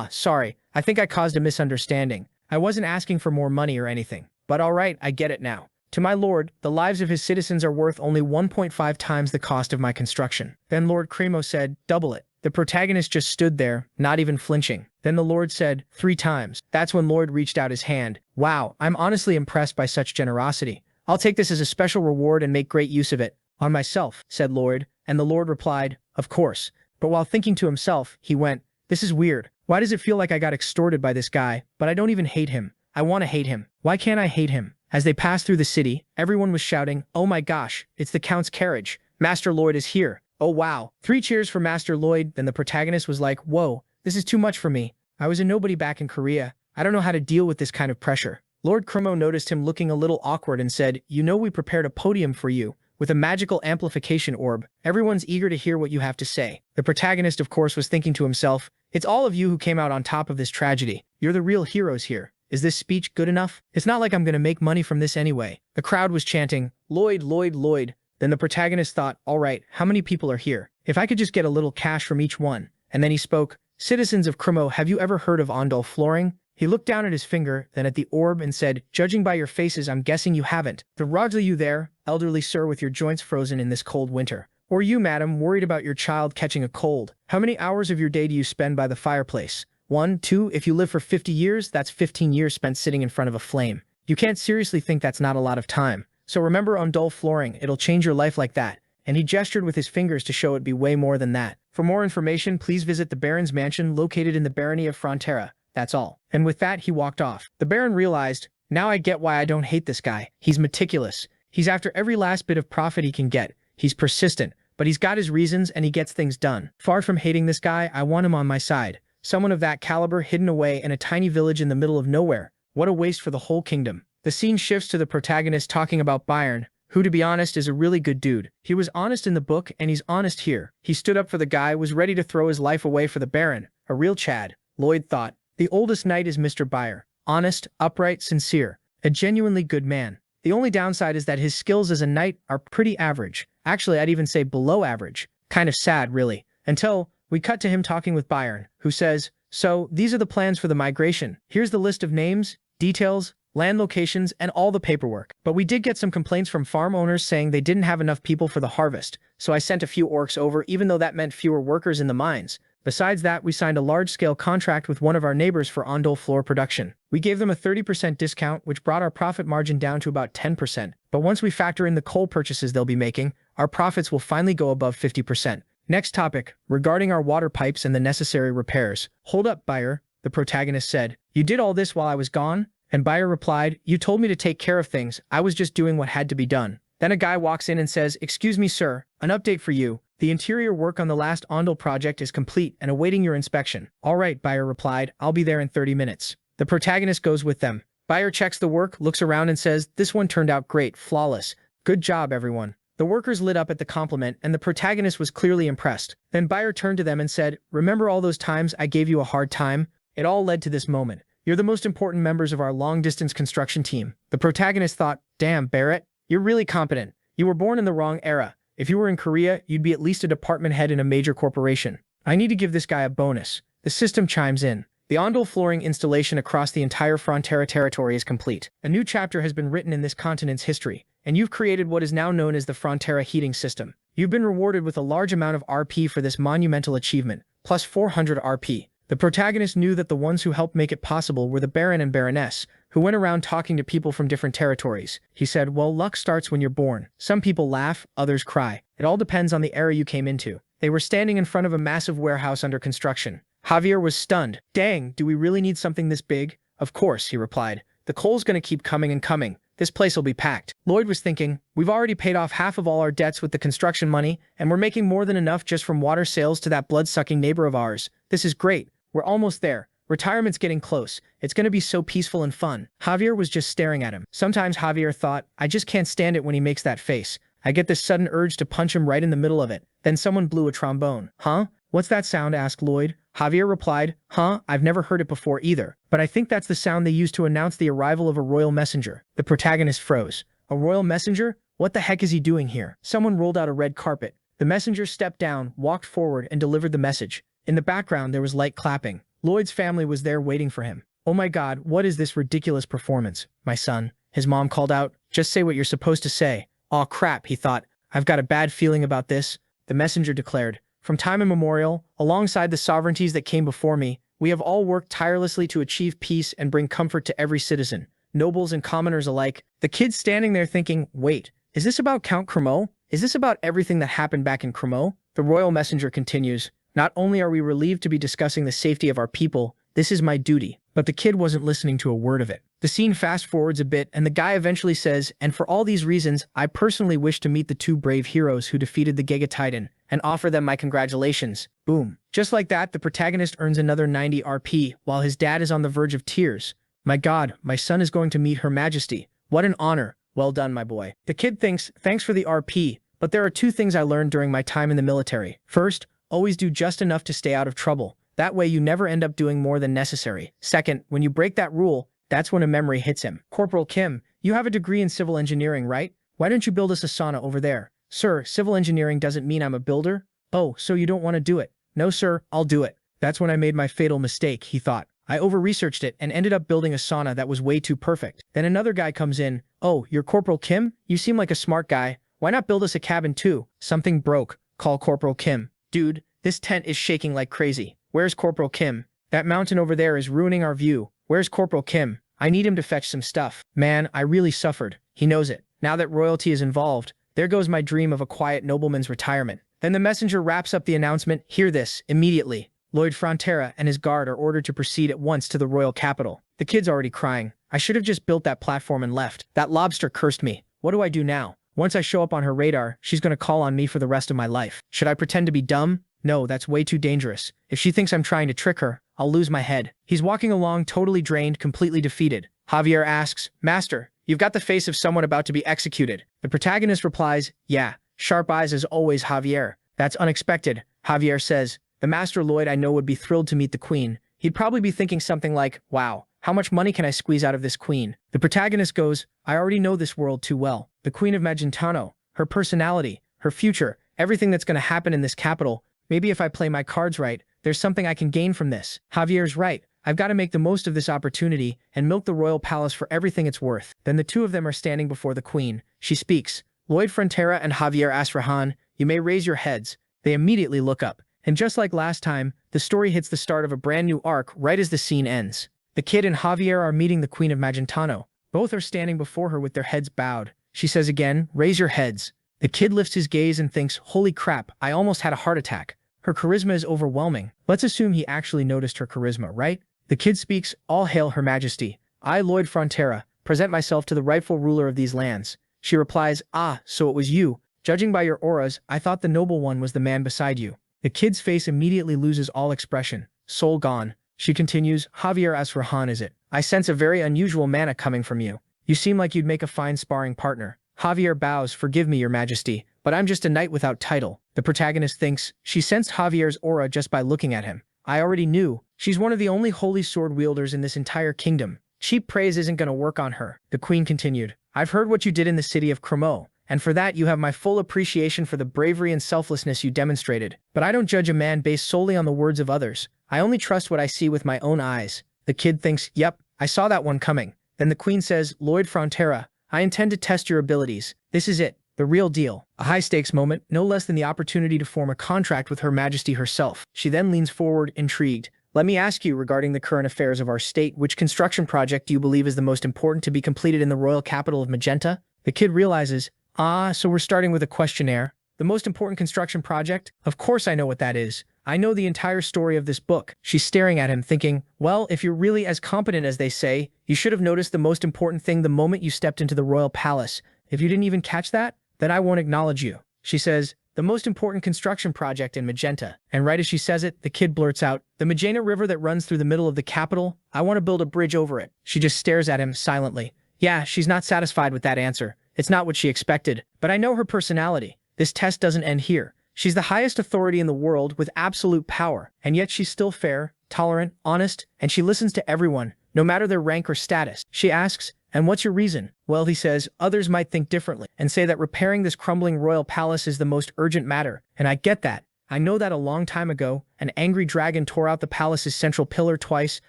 sorry, I think I caused a misunderstanding. I wasn't asking for more money or anything. But alright, I get it now. To my lord, the lives of his citizens are worth only 1.5 times the cost of my construction. Then Lord Cremo said, double it. The protagonist just stood there, not even flinching. Then the Lord said, 3 times. That's when Lloyd reached out his hand. Wow, I'm honestly impressed by such generosity. I'll take this as a special reward and make great use of it. On myself, said Lloyd, and the Lord replied, of course. But while thinking to himself, he went, this is weird. Why does it feel like I got extorted by this guy, but I don't even hate him? I want to hate him. Why can't I hate him? As they passed through the city, everyone was shouting, oh my gosh, it's the Count's carriage. Master Lloyd is here. Oh wow. 3 cheers for Master Lloyd. Then the protagonist was like, whoa, this is too much for me. I was a nobody back in Korea. I don't know how to deal with this kind of pressure. Lord Krimo noticed him looking a little awkward and said, you know we prepared a podium for you, with a magical amplification orb. Everyone's eager to hear what you have to say. The protagonist, of course, was thinking to himself, it's all of you who came out on top of this tragedy. You're the real heroes here. Is this speech good enough? It's not like I'm gonna make money from this anyway. The crowd was chanting, Lloyd, Lloyd, Lloyd. Then the protagonist thought, all right, how many people are here? If I could just get a little cash from each one. And then he spoke, citizens of Krimo, have you ever heard of Ondol flooring? He looked down at his finger, then at the orb and said, judging by your faces, I'm guessing you haven't. The Rajla you there, elderly sir with your joints frozen in this cold winter. Or you, madam, worried about your child catching a cold. How many hours of your day do you spend by the fireplace? 1, 2, if you live for 50 years, that's 15 years spent sitting in front of a flame. You can't seriously think that's not a lot of time. So remember Ondol flooring, it'll change your life like that. And he gestured with his fingers to show it'd be way more than that. For more information, please visit the Baron's mansion located in the Barony of Frontera. That's all. And with that, he walked off. The Baron realized, now I get why I don't hate this guy. He's meticulous. He's after every last bit of profit he can get. He's persistent, but he's got his reasons and he gets things done. Far from hating this guy, I want him on my side. Someone of that caliber hidden away in a tiny village in the middle of nowhere. What a waste for the whole kingdom. The scene shifts to the protagonist talking about Byron, who to be honest is a really good dude. He was honest in the book and he's honest here. He stood up for the guy, was ready to throw his life away for the Baron. A real Chad. Lloyd thought. The oldest knight is Mr. Byron. Honest, upright, sincere. A genuinely good man. The only downside is that his skills as a knight are pretty average. Actually, I'd even say below average. Kind of sad, really. Until we cut to him talking with Byron, who says, so, these are the plans for the migration. Here's the list of names, details, land locations, and all the paperwork. But we did get some complaints from farm owners saying they didn't have enough people for the harvest, so I sent a few orcs over even though that meant fewer workers in the mines. Besides that, we signed a large-scale contract with one of our neighbors for Ondol floor production. We gave them a 30% discount, which brought our profit margin down to about 10%. But once we factor in the coal purchases they'll be making, our profits will finally go above 50%. Next topic, regarding our water pipes and the necessary repairs. Hold up, Bayer, the protagonist said. You did all this while I was gone? And Bayer replied, you told me to take care of things, I was just doing what had to be done. Then a guy walks in and says, excuse me sir, an update for you. The interior work on the last Ondol project is complete and awaiting your inspection. All right, Bayer replied, I'll be there in 30 minutes. The protagonist goes with them. Bayer checks the work, looks around and says, this one turned out great, flawless. Good job, everyone. The workers lit up at the compliment and the protagonist was clearly impressed. Then Bayer turned to them and said, remember all those times I gave you a hard time? It all led to this moment. You're the most important members of our long-distance construction team. The protagonist thought, damn, Barrett, you're really competent. You were born in the wrong era. If you were in Korea, you'd be at least a department head in a major corporation. I need to give this guy a bonus. The system chimes in. The Ondol flooring installation across the entire Frontera territory is complete. A new chapter has been written in this continent's history, and you've created what is now known as the Frontera heating system. You've been rewarded with a large amount of RP for this monumental achievement, plus 400 RP. The protagonist knew that the ones who helped make it possible were the Baron and Baroness, who went around talking to people from different territories. He said, well, luck starts when you're born. Some people laugh, others cry. It all depends on the era you came into. They were standing in front of a massive warehouse under construction. Javier was stunned. Dang, do we really need something this big? Of course, he replied. The coal's gonna keep coming and coming. This place will be packed. Lloyd was thinking, we've already paid off half of all our debts with the construction money, and we're making more than enough just from water sales to that blood-sucking neighbor of ours. This is great. We're almost there. Retirement's getting close. It's gonna be so peaceful and fun. Javier was just staring at him. Sometimes Javier thought, I just can't stand it when he makes that face. I get this sudden urge to punch him right in the middle of it. Then someone blew a trombone. Huh? What's that sound? Asked Lloyd. Javier replied, huh? I've never heard it before either. But I think that's the sound they use to announce the arrival of a royal messenger. The protagonist froze. A royal messenger? What the heck is he doing here? Someone rolled out a red carpet. The messenger stepped down, walked forward, and delivered the message. In the background, there was light clapping. Lloyd's family was there waiting for him. Oh my God, what is this ridiculous performance? My son, his mom called out. Just say what you're supposed to say. Aw crap, he thought. I've got a bad feeling about this. The messenger declared. From time immemorial, alongside the sovereignties that came before me, we have all worked tirelessly to achieve peace and bring comfort to every citizen. nobles and commoners alike. The kid's standing there thinking, wait, is this about Count Cremo? Is this about everything that happened back in Cremo? The royal messenger continues, not only are we relieved to be discussing the safety of our people, this is my duty. But the kid wasn't listening to a word of it. The scene fast forwards a bit and the guy eventually says, and for all these reasons, I personally wish to meet the two brave heroes who defeated the Giga Titan and offer them my congratulations. Boom. Just like that, the protagonist earns another 90 RP while his dad is on the verge of tears. My God, my son is going to meet Her Majesty. What an honor. Well done, my boy. The kid thinks, thanks for the RP, but there are two things I learned during my time in the military. First, always do just enough to stay out of trouble. That way you never end up doing more than necessary. Second, when you break that rule, that's when a memory hits him. Corporal Kim, you have a degree in civil engineering, right? Why don't you build us a sauna over there? Sir, civil engineering doesn't mean I'm a builder? Oh, so you don't want to do it? No, sir, I'll do it. That's when I made my fatal mistake, he thought. I over-researched it and ended up building a sauna that was way too perfect. Then another guy comes in. Oh, you're Corporal Kim? You seem like a smart guy. Why not build us a cabin too? Something broke. Call Corporal Kim. Dude, this tent is shaking like crazy. Where's Corporal Kim? That mountain over there is ruining our view. Where's Corporal Kim? I need him to fetch some stuff. Man, I really suffered. He knows it. Now that royalty is involved, there goes my dream of a quiet nobleman's retirement. Then the messenger wraps up the announcement. Hear this, immediately. Lloyd Frontera and his guard are ordered to proceed at once to the royal capital. The kid's already crying. I should have just built that platform and left. That lobster cursed me. What do I do now? Once I show up on her radar, she's gonna call on me for the rest of my life. Should I pretend to be dumb? No, that's way too dangerous. If she thinks I'm trying to trick her, I'll lose my head. He's walking along totally drained, completely defeated. Javier asks, Master, you've got the face of someone about to be executed. The protagonist replies, yeah, sharp eyes as always, Javier. That's unexpected. Javier says, the Master Lloyd I know would be thrilled to meet the Queen. He'd probably be thinking something like, wow, how much money can I squeeze out of this Queen? The protagonist goes, I already know this world too well. The Queen of Magentano, her personality, her future, everything that's going to happen in this capital. Maybe if I play my cards right, there's something I can gain from this. Javier's right. I've got to make the most of this opportunity and milk the royal palace for everything it's worth. Then the two of them are standing before the Queen. She speaks. Lloyd Frontera and Javier Asrahan, you may raise your heads. They immediately look up. And just like last time, the story hits the start of a brand new arc right as the scene ends. The kid and Javier are meeting the Queen of Magentano. Both are standing before her with their heads bowed. She says again, raise your heads. The kid lifts his gaze and thinks, holy crap, I almost had a heart attack. Her charisma is overwhelming. Let's assume he actually noticed her charisma, right? The kid speaks, all hail Her Majesty. I, Lloyd Frontera, present myself to the rightful ruler of these lands. She replies, ah, so it was you. Judging by your auras, I thought the noble one was the man beside you. The kid's face immediately loses all expression. Soul gone. She continues, Javier Asrahan is it? I sense a very unusual mana coming from you. You seem like you'd make a fine sparring partner. Javier bows, forgive me, Your Majesty, but I'm just a knight without title. The protagonist thinks, she sensed Javier's aura just by looking at him. I already knew. She's one of the only holy sword wielders in this entire kingdom. Cheap praise isn't going to work on her. The Queen continued, I've heard what you did in the city of Cremo, and for that you have my full appreciation for the bravery and selflessness you demonstrated. But I don't judge a man based solely on the words of others. I only trust what I see with my own eyes. The kid thinks, yep, I saw that one coming. Then the Queen says, Lloyd Frontera, I intend to test your abilities. This is it, the real deal. A high-stakes moment, no less than the opportunity to form a contract with Her Majesty herself. She then leans forward, intrigued. Let me ask you, regarding the current affairs of our state, which construction project do you believe is the most important to be completed in the royal capital of Magenta? The kid realizes, so we're starting with a questionnaire. The most important construction project? Of course I know what that is. I know the entire story of this book. She's staring at him thinking, well, if you're really as competent as they say, you should have noticed the most important thing the moment you stepped into the royal palace. If you didn't even catch that, then I won't acknowledge you. She says, the most important construction project in Magenta. And right as she says it, the kid blurts out, the Magenta River that runs through the middle of the capital, I want to build a bridge over it. She just stares at him silently. Yeah, she's not satisfied with that answer. It's not what she expected, but I know her personality. This test doesn't end here. She's the highest authority in the world with absolute power, and yet she's still fair, tolerant, honest, and she listens to everyone, no matter their rank or status. She asks, and what's your reason? Well, he says, others might think differently and say that repairing this crumbling royal palace is the most urgent matter, and I get that. I know that a long time ago, an angry dragon tore out the palace's central pillar twice,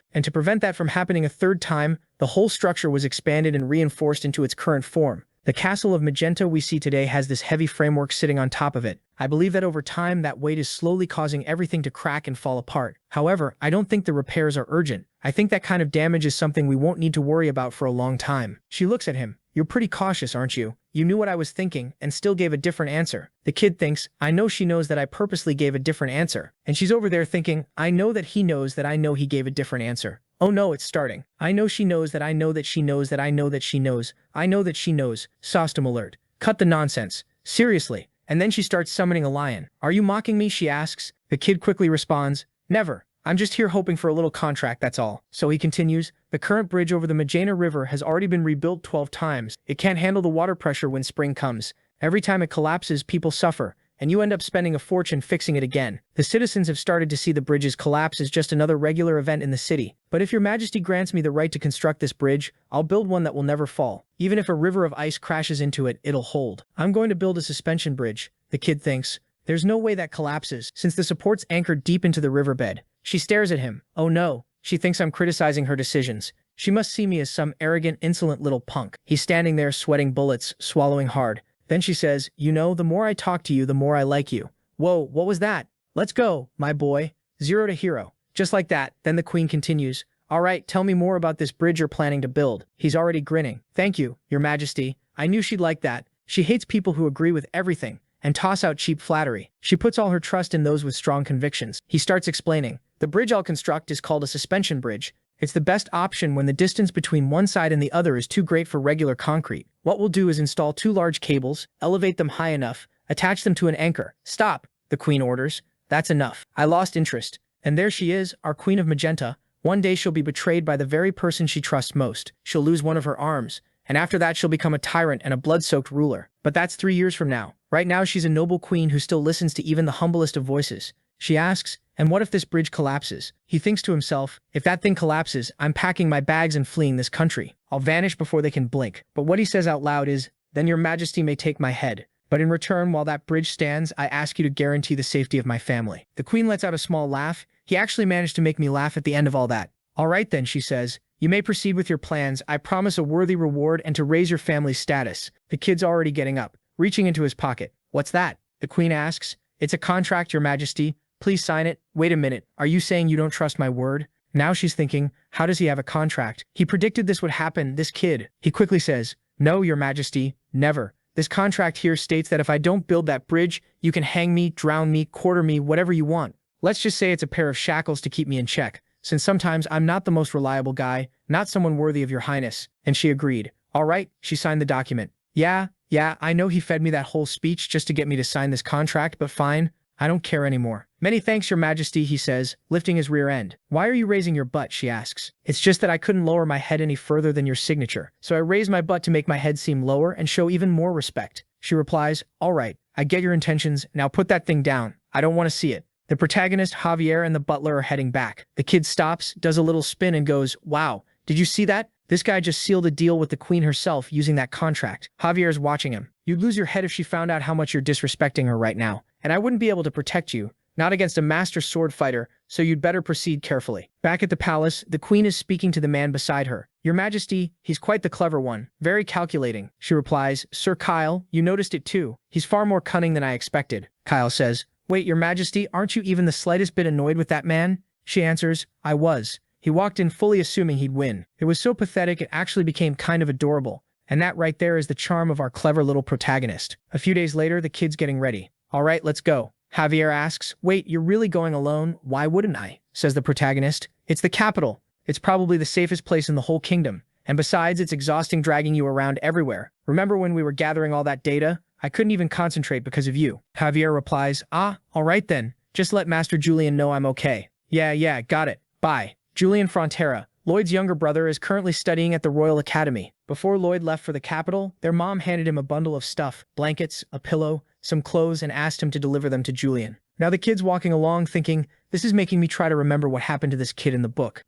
and to prevent that from happening a third time, the whole structure was expanded and reinforced into its current form. The castle of magenta we see today has this heavy framework sitting on top of it. I believe that over time that weight is slowly causing everything to crack and fall apart. However, I don't think the repairs are urgent. I think that kind of damage is something we won't need to worry about for a long time. She looks at him. You're pretty cautious, aren't you? You knew what I was thinking and still gave a different answer. The kid thinks, I know she knows that I purposely gave a different answer. And she's over there thinking, I know that he knows that I know he gave a different answer. Oh no, it's starting. I know she knows that I know that she knows that I know that she knows. I know that she knows. Sostom alert. Cut the nonsense. Seriously. And then she starts summoning a lion. Are you mocking me? She asks. The kid quickly responds, never. I'm just here hoping for a little contract, that's all. So he continues, the current bridge over the Magena River has already been rebuilt 12 times. It can't handle the water pressure when spring comes. Every time it collapses, people suffer, and you end up spending a fortune fixing it again. The citizens have started to see the bridge's collapse as just another regular event in the city. But if your majesty grants me the right to construct this bridge, I'll build one that will never fall. Even if a river of ice crashes into it, it'll hold. I'm going to build a suspension bridge, the kid thinks. There's no way that collapses, since the support's anchored deep into the riverbed. She stares at him. Oh no. She thinks I'm criticizing her decisions. She must see me as some arrogant, insolent little punk. He's standing there sweating bullets, swallowing hard. Then she says, you know, the more I talk to you, the more I like you. Whoa, what was that? Let's go, my boy. 0 to hero. Just like that, then the queen continues. All right, tell me more about this bridge you're planning to build. He's already grinning. Thank you, your majesty. I knew she'd like that. She hates people who agree with everything and toss out cheap flattery. She puts all her trust in those with strong convictions. He starts explaining. The bridge I'll construct is called a suspension bridge. It's the best option when the distance between one side and the other is too great for regular concrete. What we'll do is install 2 large cables, elevate them high enough, attach them to an anchor. Stop, the queen orders. That's enough. I lost interest. And there she is, our queen of magenta. One day she'll be betrayed by the very person she trusts most. She'll lose one of her arms. And after that she'll become a tyrant and a blood-soaked ruler. But that's 3 years from now. Right now she's a noble queen who still listens to even the humblest of voices. She asks, and what if this bridge collapses? He thinks to himself, if that thing collapses, I'm packing my bags and fleeing this country. I'll vanish before they can blink. But what he says out loud is, then your majesty may take my head. But in return, while that bridge stands, I ask you to guarantee the safety of my family. The queen lets out a small laugh. He actually managed to make me laugh at the end of all that. All right then, she says. You may proceed with your plans. I promise a worthy reward and to raise your family's status. The kid's already getting up, reaching into his pocket. What's that? The queen asks. It's a contract, your majesty. Please sign it. Wait a minute. Are you saying you don't trust my word? Now she's thinking, how does he have a contract? He predicted this would happen, this kid. He quickly says, no, your majesty, never. This contract here states that if I don't build that bridge, you can hang me, drown me, quarter me, whatever you want. Let's just say it's a pair of shackles to keep me in check, since sometimes I'm not the most reliable guy, not someone worthy of your highness. And she agreed. All right, she signed the document. Yeah, I know he fed me that whole speech just to get me to sign this contract, but fine. I don't care anymore. Many thanks, your majesty, he says, lifting his rear end. Why are you raising your butt, she asks. It's just that I couldn't lower my head any further than your signature, so I raised my butt to make my head seem lower and show even more respect. She replies, all right, I get your intentions, now put that thing down. I don't want to see it. The protagonist, Javier, and the butler are heading back. The kid stops, does a little spin, and goes, wow, did you see that? This guy just sealed a deal with the queen herself using that contract. Javier's watching him. You'd lose your head if she found out how much you're disrespecting her right now. And I wouldn't be able to protect you, not against a master sword fighter, so you'd better proceed carefully. Back at the palace, the queen is speaking to the man beside her. Your majesty, he's quite the clever one, very calculating. She replies, Sir Kyle, you noticed it too. He's far more cunning than I expected. Kyle says, wait, your majesty, aren't you even the slightest bit annoyed with that man? She answers, I was. He walked in fully assuming he'd win. It was so pathetic it actually became kind of adorable. And that right there is the charm of our clever little protagonist. A few days later, the kid's getting ready. All right, let's go. Javier asks, wait, you're really going alone? Why wouldn't I? Says the protagonist. It's the capital. It's probably the safest place in the whole kingdom. And besides, it's exhausting dragging you around everywhere. Remember when we were gathering all that data? I couldn't even concentrate because of you. Javier replies, all right then. Just let Master Julian know I'm okay. Yeah, got it. Bye. Julian Frontera, Lloyd's younger brother, is currently studying at the Royal Academy. Before Lloyd left for the capital, their mom handed him a bundle of stuff, blankets, a pillow, some clothes, and asked him to deliver them to Julian. Now the kid's walking along thinking, this is making me try to remember what happened to this kid in the book.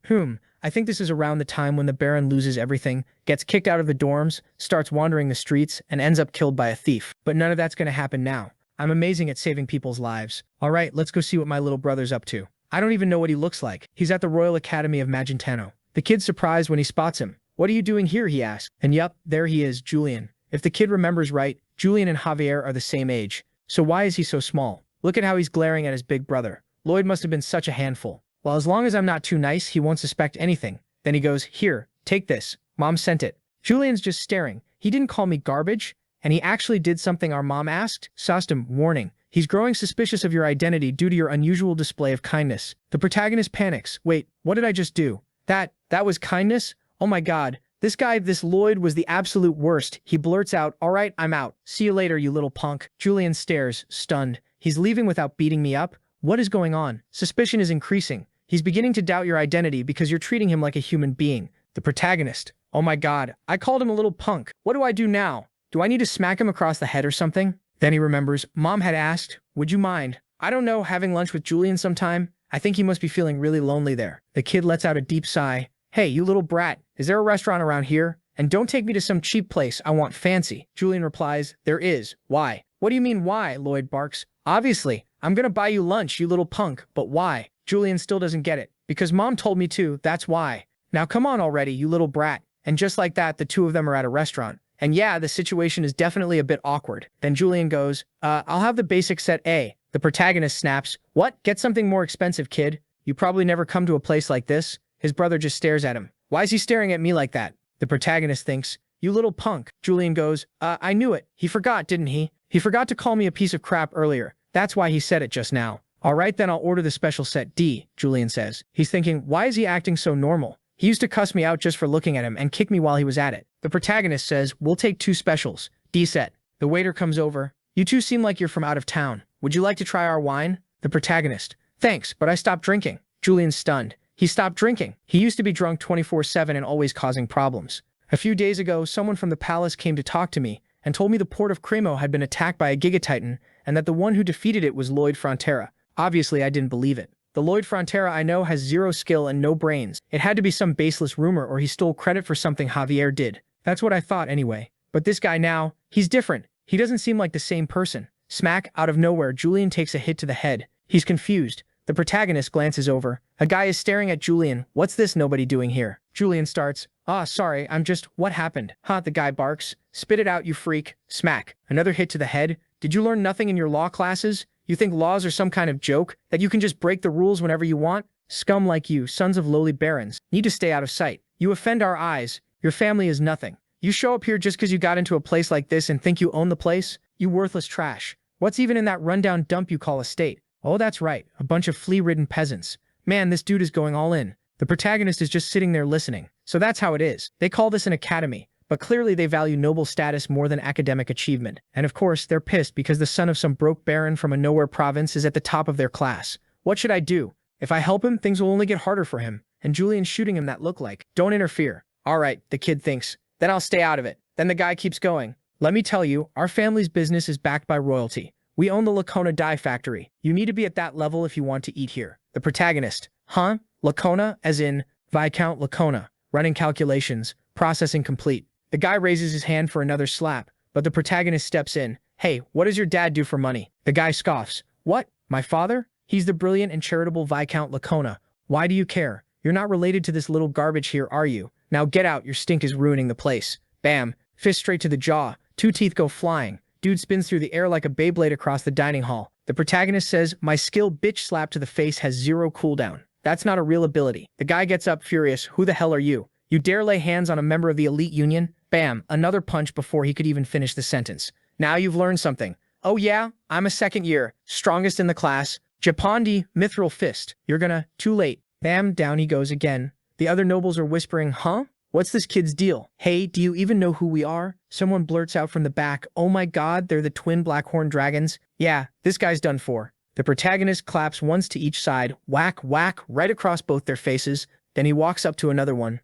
I think this is around the time when the Baron loses everything, gets kicked out of the dorms, starts wandering the streets, and ends up killed by a thief. But none of that's going to happen now. I'm amazing at saving people's lives. All right, let's go see what my little brother's up to. I don't even know what he looks like. He's at the Royal Academy of Magentano. The kid's surprised when he spots him. What are you doing here, he asks. And yup, there he is, Julian. If the kid remembers right, Julian and Javier are the same age. So why is he so small? Look at how he's glaring at his big brother. Lloyd must have been such a handful. Well, as long as I'm not too nice, he won't suspect anything. Then he goes, here, take this. Mom sent it. Julian's just staring. He didn't call me garbage, and he actually did something our mom asked. Sostum, warning. He's growing suspicious of your identity due to your unusual display of kindness. The protagonist panics. Wait, what did I just do? That was kindness? Oh my god. This guy, this Lloyd, was the absolute worst. He blurts out, all right, I'm out. See you later, you little punk. Julian stares, stunned. He's leaving without beating me up? What is going on? Suspicion is increasing. He's beginning to doubt your identity because you're treating him like a human being. The protagonist. Oh my god, I called him a little punk. What do I do now? Do I need to smack him across the head or something? Then he remembers, Mom had asked, would you mind? I don't know, having lunch with Julian sometime? I think he must be feeling really lonely there. The kid lets out a deep sigh. Hey, you little brat, is there a restaurant around here? And don't take me to some cheap place, I want fancy. Julian replies, there is. Why? What do you mean why? Lloyd barks. Obviously, I'm gonna buy you lunch, you little punk, but why? Julian still doesn't get it. Because Mom told me to, that's why. Now come on already, you little brat. And just like that, the two of them are at a restaurant. And yeah, the situation is definitely a bit awkward. Then Julian goes, I'll have the basic set A. The protagonist snaps, what? Get something more expensive, kid. You probably never come to a place like this. His brother just stares at him. Why is he staring at me like that? The protagonist thinks, you little punk. Julian goes, I knew it. He forgot, didn't he? He forgot to call me a piece of crap earlier. That's why he said it just now. All right, then I'll order the special set D, Julian says. He's thinking, why is he acting so normal? He used to cuss me out just for looking at him and kick me while he was at it. The protagonist says, we'll take 2 specials. D set. The waiter comes over. You two seem like you're from out of town. Would you like to try our wine? The protagonist. Thanks, but I stopped drinking. Julian's stunned. He stopped drinking. He used to be drunk 24/7 and always causing problems. A few days ago, someone from the palace came to talk to me and told me the port of Cremo had been attacked by a Gigatitan and that the one who defeated it was Lloyd Frontera. Obviously, I didn't believe it. The Lloyd Frontera I know has 0 skill and no brains. It had to be some baseless rumor or he stole credit for something Javier did. That's what I thought anyway. But this guy now, he's different. He doesn't seem like the same person. Smack, out of nowhere, Julian takes a hit to the head. He's confused. The protagonist glances over. A guy is staring at Julian. What's this nobody doing here? Julian starts. Sorry, I'm just, what happened? Huh, the guy barks. Spit it out, you freak. Smack. Another hit to the head. Did you learn nothing in your law classes? You think laws are some kind of joke? That you can just break the rules whenever you want? Scum like you, sons of lowly barons, need to stay out of sight. You offend our eyes. Your family is nothing. You show up here just because you got into a place like this and think you own the place? You worthless trash. What's even in that rundown dump you call a state? Oh, that's right, a bunch of flea-ridden peasants. Man, this dude is going all in. The protagonist is just sitting there listening. So that's how it is. They call this an academy, but clearly they value noble status more than academic achievement. And of course, they're pissed because the son of some broke baron from a nowhere province is at the top of their class. What should I do? If I help him, things will only get harder for him. And Julian's shooting him that look like. Don't interfere. All right, the kid thinks. Then I'll stay out of it. Then the guy keeps going. Let me tell you, our family's business is backed by royalty. We own the Lacona dye factory. You need to be at that level if you want to eat here. The protagonist. Huh? Lacona, as in Viscount Lacona. Running calculations. Processing complete. The guy raises his hand for another slap, but the protagonist steps in. Hey, what does your dad do for money? The guy scoffs. What? My father? He's the brilliant and charitable Viscount Lacona. Why do you care? You're not related to this little garbage here, are you? Now get out, your stink is ruining the place. Bam. Fist straight to the jaw. 2 teeth go flying. Dude spins through the air like a Beyblade across the dining hall. The protagonist says, my skill bitch slap to the face has 0 cooldown. That's not a real ability. The guy gets up furious. Who the hell are you? You dare lay hands on a member of the elite union? Bam, another punch before he could even finish the sentence. Now you've learned something. Oh yeah, I'm a second year, strongest in the class. Japandi, mithril fist. You're gonna, too late. Bam, down he goes again. The other nobles are whispering, huh? What's this kid's deal? Hey, do you even know who we are? Someone blurts out from the back, oh my god, they're the twin Blackhorn dragons. Yeah, this guy's done for. The protagonist claps once to each side, whack, whack, right across both their faces. Then he walks up to another one.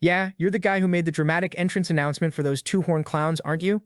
Yeah, you're the guy who made the dramatic entrance announcement for those 2 horn clowns, aren't you?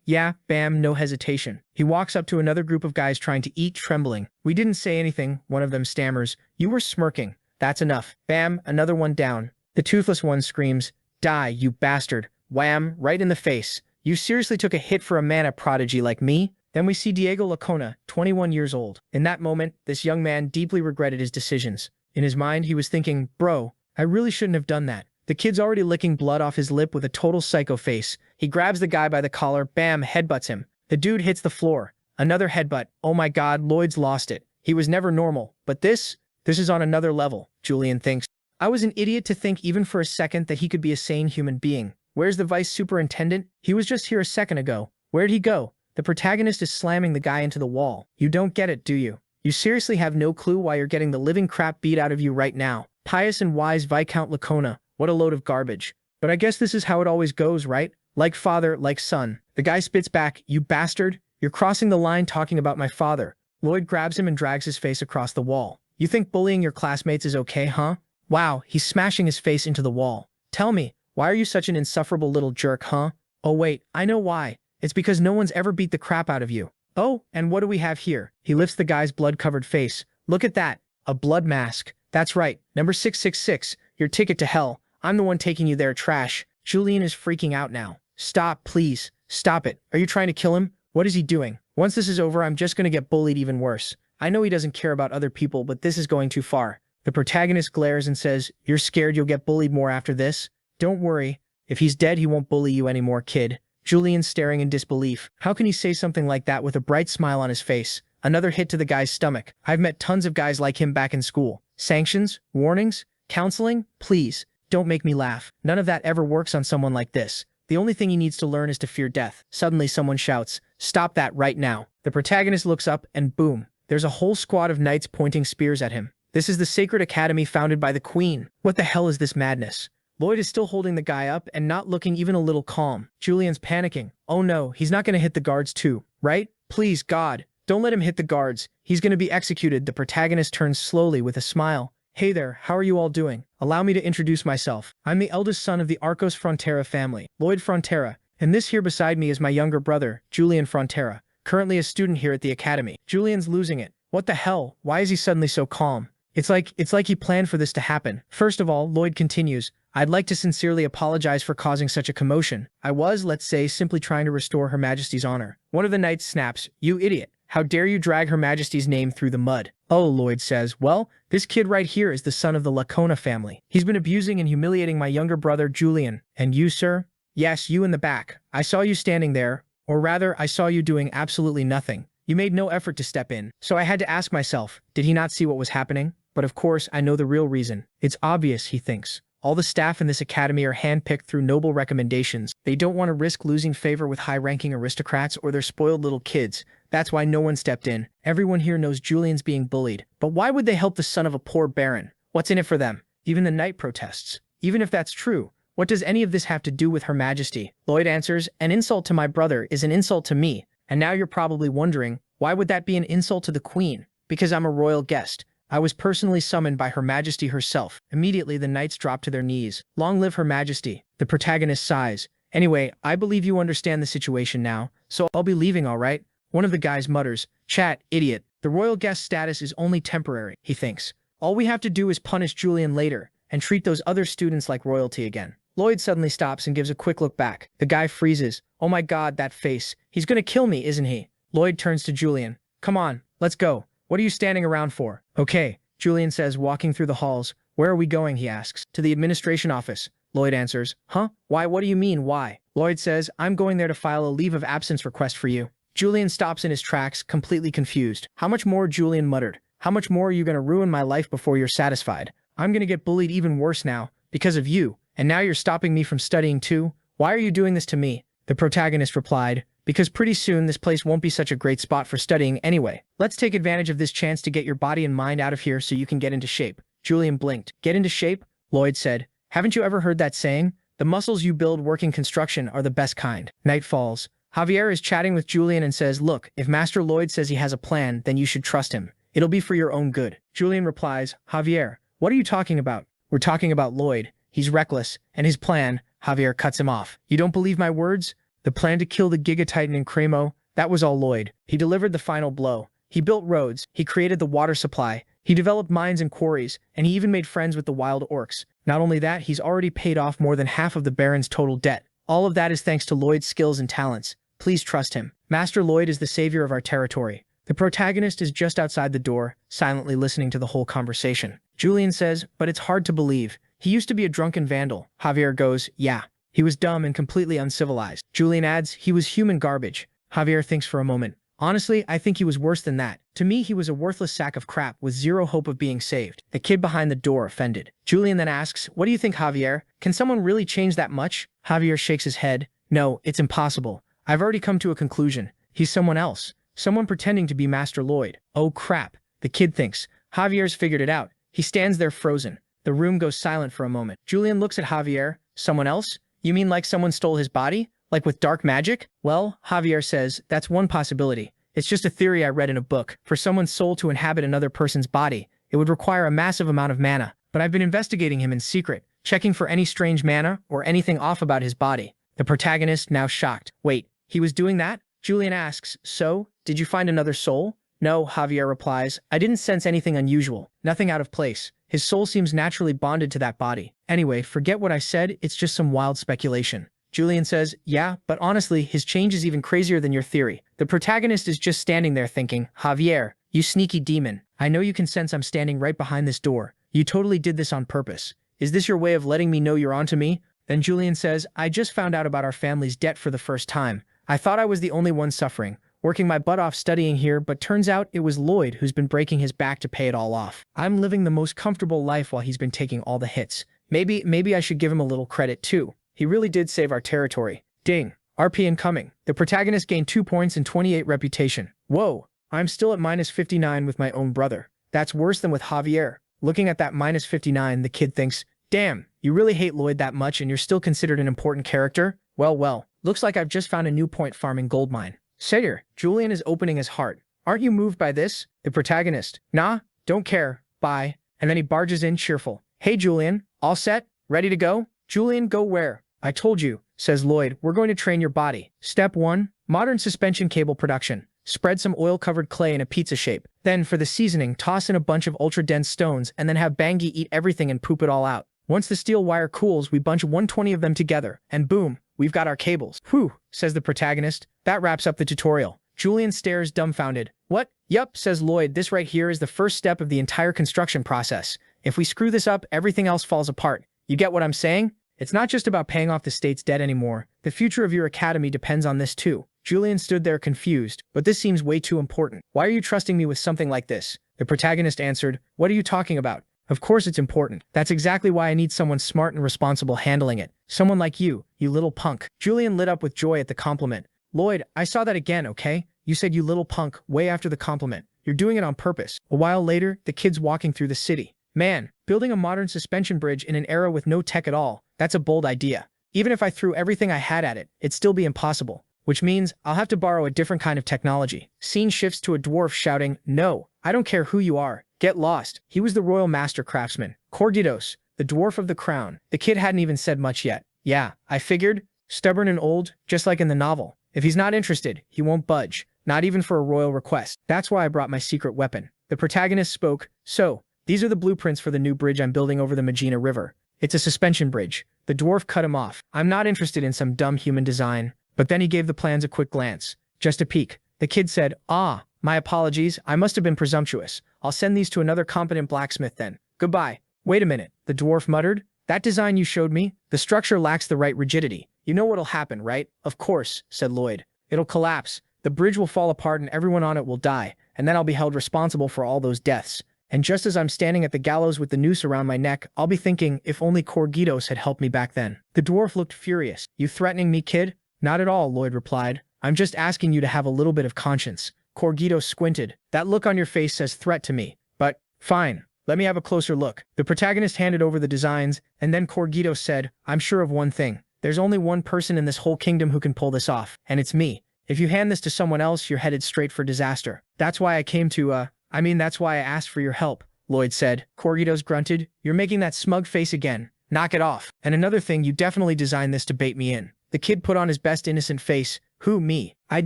Yeah, bam, no hesitation. He walks up to another group of guys trying to eat, trembling. We didn't say anything, one of them stammers. You were smirking. That's enough. Bam, another one down. The toothless one screams, die, you bastard. Wham, right in the face. You seriously took a hit for a mana prodigy like me? Then we see Diego Lacona, 21 years old. In that moment, this young man deeply regretted his decisions. In his mind, he was thinking, bro, I really shouldn't have done that. The kid's already licking blood off his lip with a total psycho face. He grabs the guy by the collar, bam, headbutts him. The dude hits the floor. Another headbutt. Oh my god, Lloyd's lost it. He was never normal. But this is on another level, Julian thinks. I was an idiot to think even for a second that he could be a sane human being. Where's the vice superintendent? He was just here a second ago. Where'd he go? The protagonist is slamming the guy into the wall. You don't get it, do you? You seriously have no clue why you're getting the living crap beat out of you right now. Pious and wise Viscount Lacona. What a load of garbage. But I guess this is how it always goes, right? Like father, like son. The guy spits back, you bastard. You're crossing the line talking about my father. Lloyd grabs him and drags his face across the wall. You think bullying your classmates is okay, huh? Wow, he's smashing his face into the wall. Tell me, why are you such an insufferable little jerk, huh? Oh wait, I know why. It's because no one's ever beat the crap out of you. Oh, and what do we have here? He lifts the guy's blood-covered face. Look at that. A blood mask. That's right. Number 666. Your ticket to hell. I'm the one taking you there, trash. Julian is freaking out now. Stop, please. Stop it. Are you trying to kill him? What is he doing? Once this is over, I'm just gonna get bullied even worse. I know he doesn't care about other people, but this is going too far. The protagonist glares and says, you're scared you'll get bullied more after this? Don't worry. If he's dead, he won't bully you anymore, kid. Julian's staring in disbelief. How can he say something like that with a bright smile on his face? Another hit to the guy's stomach. I've met tons of guys like him back in school. Sanctions? Warnings? Counseling? Please, don't make me laugh. None of that ever works on someone like this. The only thing he needs to learn is to fear death. Suddenly someone shouts, stop that right now. The protagonist looks up and boom, there's a whole squad of knights pointing spears at him. This is the sacred academy founded by the queen. What the hell is this madness? Lloyd is still holding the guy up and not looking even a little calm. Julian's panicking. Oh no, he's not going to hit the guards too, right? Please, God, don't let him hit the guards. He's going to be executed. The protagonist turns slowly with a smile. Hey there, how are you all doing? Allow me to introduce myself. I'm the eldest son of the Arcos Frontera family, Lloyd Frontera, and this here beside me is my younger brother, Julian Frontera, currently a student here at the academy. Julian's losing it. What the hell? Why is he suddenly so calm? It's like he planned for this to happen. First of all, Lloyd continues, I'd like to sincerely apologize for causing such a commotion. I was, let's say, simply trying to restore Her Majesty's honor. One of the knights snaps, you idiot. How dare you drag Her Majesty's name through the mud? Oh, Lloyd says, well, this kid right here is the son of the Lacona family. He's been abusing and humiliating my younger brother, Julian. And you, sir? Yes, you in the back. I saw you standing there, or rather, I saw you doing absolutely nothing. You made no effort to step in. So I had to ask myself, did he not see what was happening? But of course, I know the real reason. It's obvious, he thinks. All the staff in this academy are handpicked through noble recommendations. They don't want to risk losing favor with high-ranking aristocrats or their spoiled little kids. That's why no one stepped in. Everyone here knows Julian's being bullied. But why would they help the son of a poor baron? What's in it for them? Even the knight protests. Even if that's true, what does any of this have to do with Her Majesty? Lloyd answers, an insult to my brother is an insult to me. And now you're probably wondering, why would that be an insult to the queen? Because I'm a royal guest. I was personally summoned by Her Majesty herself. Immediately, the knights drop to their knees. Long live Her Majesty. The protagonist sighs. Anyway, I believe you understand the situation now, so I'll be leaving, all right? One of the guys mutters, chat, idiot. The royal guest status is only temporary, he thinks. All we have to do is punish Julian later and treat those other students like royalty again. Lloyd suddenly stops and gives a quick look back. The guy freezes. Oh my god, that face. He's gonna kill me, isn't he? Lloyd turns to Julian. Come on, let's go. What are you standing around for? Okay, Julian says, walking through the halls. Where are we going, he asks. To the administration office. Lloyd answers. Huh? Why, what do you mean, why? Lloyd says, I'm going there to file a leave of absence request for you. Julian stops in his tracks, completely confused. How much more? Julian muttered. How much more are you going to ruin my life before you're satisfied? I'm going to get bullied even worse now, because of you. And now you're stopping me from studying too? Why are you doing this to me? The protagonist replied, because pretty soon this place won't be such a great spot for studying anyway. Let's take advantage of this chance to get your body and mind out of here so you can get into shape. Julian blinked. Get into shape? Lloyd said. Haven't you ever heard that saying? The muscles you build working construction are the best kind. Night falls. Javier is chatting with Julian and says, look, if Master Lloyd says he has a plan, then you should trust him. It'll be for your own good. Julian replies, Javier, what are you talking about? We're talking about Lloyd. He's reckless, and his plan, Javier cuts him off. You don't believe my words? The plan to kill the Giga Titan in Cremo, that was all Lloyd. He delivered the final blow. He built roads, he created the water supply, he developed mines and quarries, and he even made friends with the wild orcs. Not only that, he's already paid off more than half of the Baron's total debt. All of that is thanks to Lloyd's skills and talents. Please trust him. Master Lloyd is the savior of our territory. The protagonist is just outside the door, silently listening to the whole conversation. Julian says, but it's hard to believe. He used to be a drunken vandal. Javier goes, yeah. He was dumb and completely uncivilized. Julian adds, he was human garbage. Javier thinks for a moment. Honestly, I think he was worse than that. To me, he was a worthless sack of crap with zero hope of being saved. The kid behind the door offended. Julian then asks, what do you think, Javier? Can someone really change that much? Javier shakes his head. No, it's impossible. I've already come to a conclusion. He's someone else. Someone pretending to be Master Lloyd. Oh crap. The kid thinks. Javier's figured it out. He stands there frozen. The room goes silent for a moment. Julian looks at Javier. Someone else? You mean like someone stole his body? Like with dark magic? Well, Javier says, that's one possibility. It's just a theory I read in a book. For someone's soul to inhabit another person's body, it would require a massive amount of mana. But I've been investigating him in secret, checking for any strange mana or anything off about his body. The protagonist, now shocked. Wait, he was doing that? Julian asks, so, did you find another soul? No, Javier replies. I didn't sense anything unusual. Nothing out of place. His soul seems naturally bonded to that body. Anyway, forget what I said, it's just some wild speculation. Julian says, yeah, but honestly, his change is even crazier than your theory. The protagonist is just standing there thinking, Javier, you sneaky demon. I know you can sense I'm standing right behind this door. You totally did this on purpose. Is this your way of letting me know you're onto me? Then Julian says, I just found out about our family's debt for the first time. I thought I was the only one suffering, working my butt off studying here, but turns out it was Lloyd who's been breaking his back to pay it all off. I'm living the most comfortable life while he's been taking all the hits. Maybe I should give him a little credit too. He really did save our territory. Ding. RP incoming. The protagonist gained 2 points and 28 reputation. Whoa. I'm still at minus 59 with my own brother. That's worse than with Javier. Looking at that minus 59, the kid thinks, damn, you really hate Lloyd that much and you're still considered an important character? Well, looks like I've just found a new point farming gold mine. Sayer, Julian is opening his heart. Aren't you moved by this? The protagonist. Nah, don't care. Bye. And then he barges in cheerful. Hey Julian, all set? Ready to go? Julian, go where? I told you, says Lloyd, we're going to train your body. Step 1. Modern suspension cable production. Spread some oil-covered clay in a pizza shape. Then, for the seasoning, toss in a bunch of ultra-dense stones and then have Bangi eat everything and poop it all out. Once the steel wire cools, we bunch 120 of them together, and boom, we've got our cables. Whew, says the protagonist. That wraps up the tutorial. Julian stares dumbfounded. What? Yup, says Lloyd, this right here is the first step of the entire construction process. If we screw this up, everything else falls apart. You get what I'm saying? It's not just about paying off the state's debt anymore. The future of your academy depends on this too. Julian stood there confused, but this seems way too important. Why are you trusting me with something like this? The protagonist answered, what are you talking about? Of course it's important. That's exactly why I need someone smart and responsible handling it. Someone like you little punk. Julian lit up with joy at the compliment. Lloyd, I saw that again, okay? You said you little punk way after the compliment. You're doing it on purpose. A while later, the kid's walking through the city. Man, building a modern suspension bridge in an era with no tech at all, that's a bold idea. Even if I threw everything I had at it, it'd still be impossible. Which means I'll have to borrow a different kind of technology. Scene shifts to a dwarf shouting, no, I don't care who you are. Get lost. He was the royal master craftsman, Corgidos, the dwarf of the crown. The kid hadn't even said much yet. Yeah, I figured. Stubborn and old, just like in the novel. If he's not interested, he won't budge. Not even for a royal request. That's why I brought my secret weapon. The protagonist spoke, so, these are the blueprints for the new bridge I'm building over the Magina River. It's a suspension bridge. The dwarf cut him off. I'm not interested in some dumb human design. But then he gave the plans a quick glance. Just a peek. The kid said, ah, my apologies, I must have been presumptuous. I'll send these to another competent blacksmith then. Goodbye. Wait a minute, the dwarf muttered. That design you showed me? The structure lacks the right rigidity. You know what'll happen, right? Of course, said Lloyd. It'll collapse. The bridge will fall apart and everyone on it will die, and then I'll be held responsible for all those deaths. And just as I'm standing at the gallows with the noose around my neck, I'll be thinking, if only Corgidos had helped me back then. The dwarf looked furious. You threatening me, kid? Not at all, Lloyd replied. I'm just asking you to have a little bit of conscience. Corgidos squinted. That look on your face says threat to me. But, fine. Let me have a closer look. The protagonist handed over the designs, and then Corgidos said, I'm sure of one thing. There's only one person in this whole kingdom who can pull this off, and it's me. If you hand this to someone else, you're headed straight for disaster. That's why I came to, that's why I asked for your help, Lloyd said. Corgidos grunted. You're making that smug face again. Knock it off. And another thing, you definitely designed this to bait me in. The kid put on his best innocent face. Who, me? I'd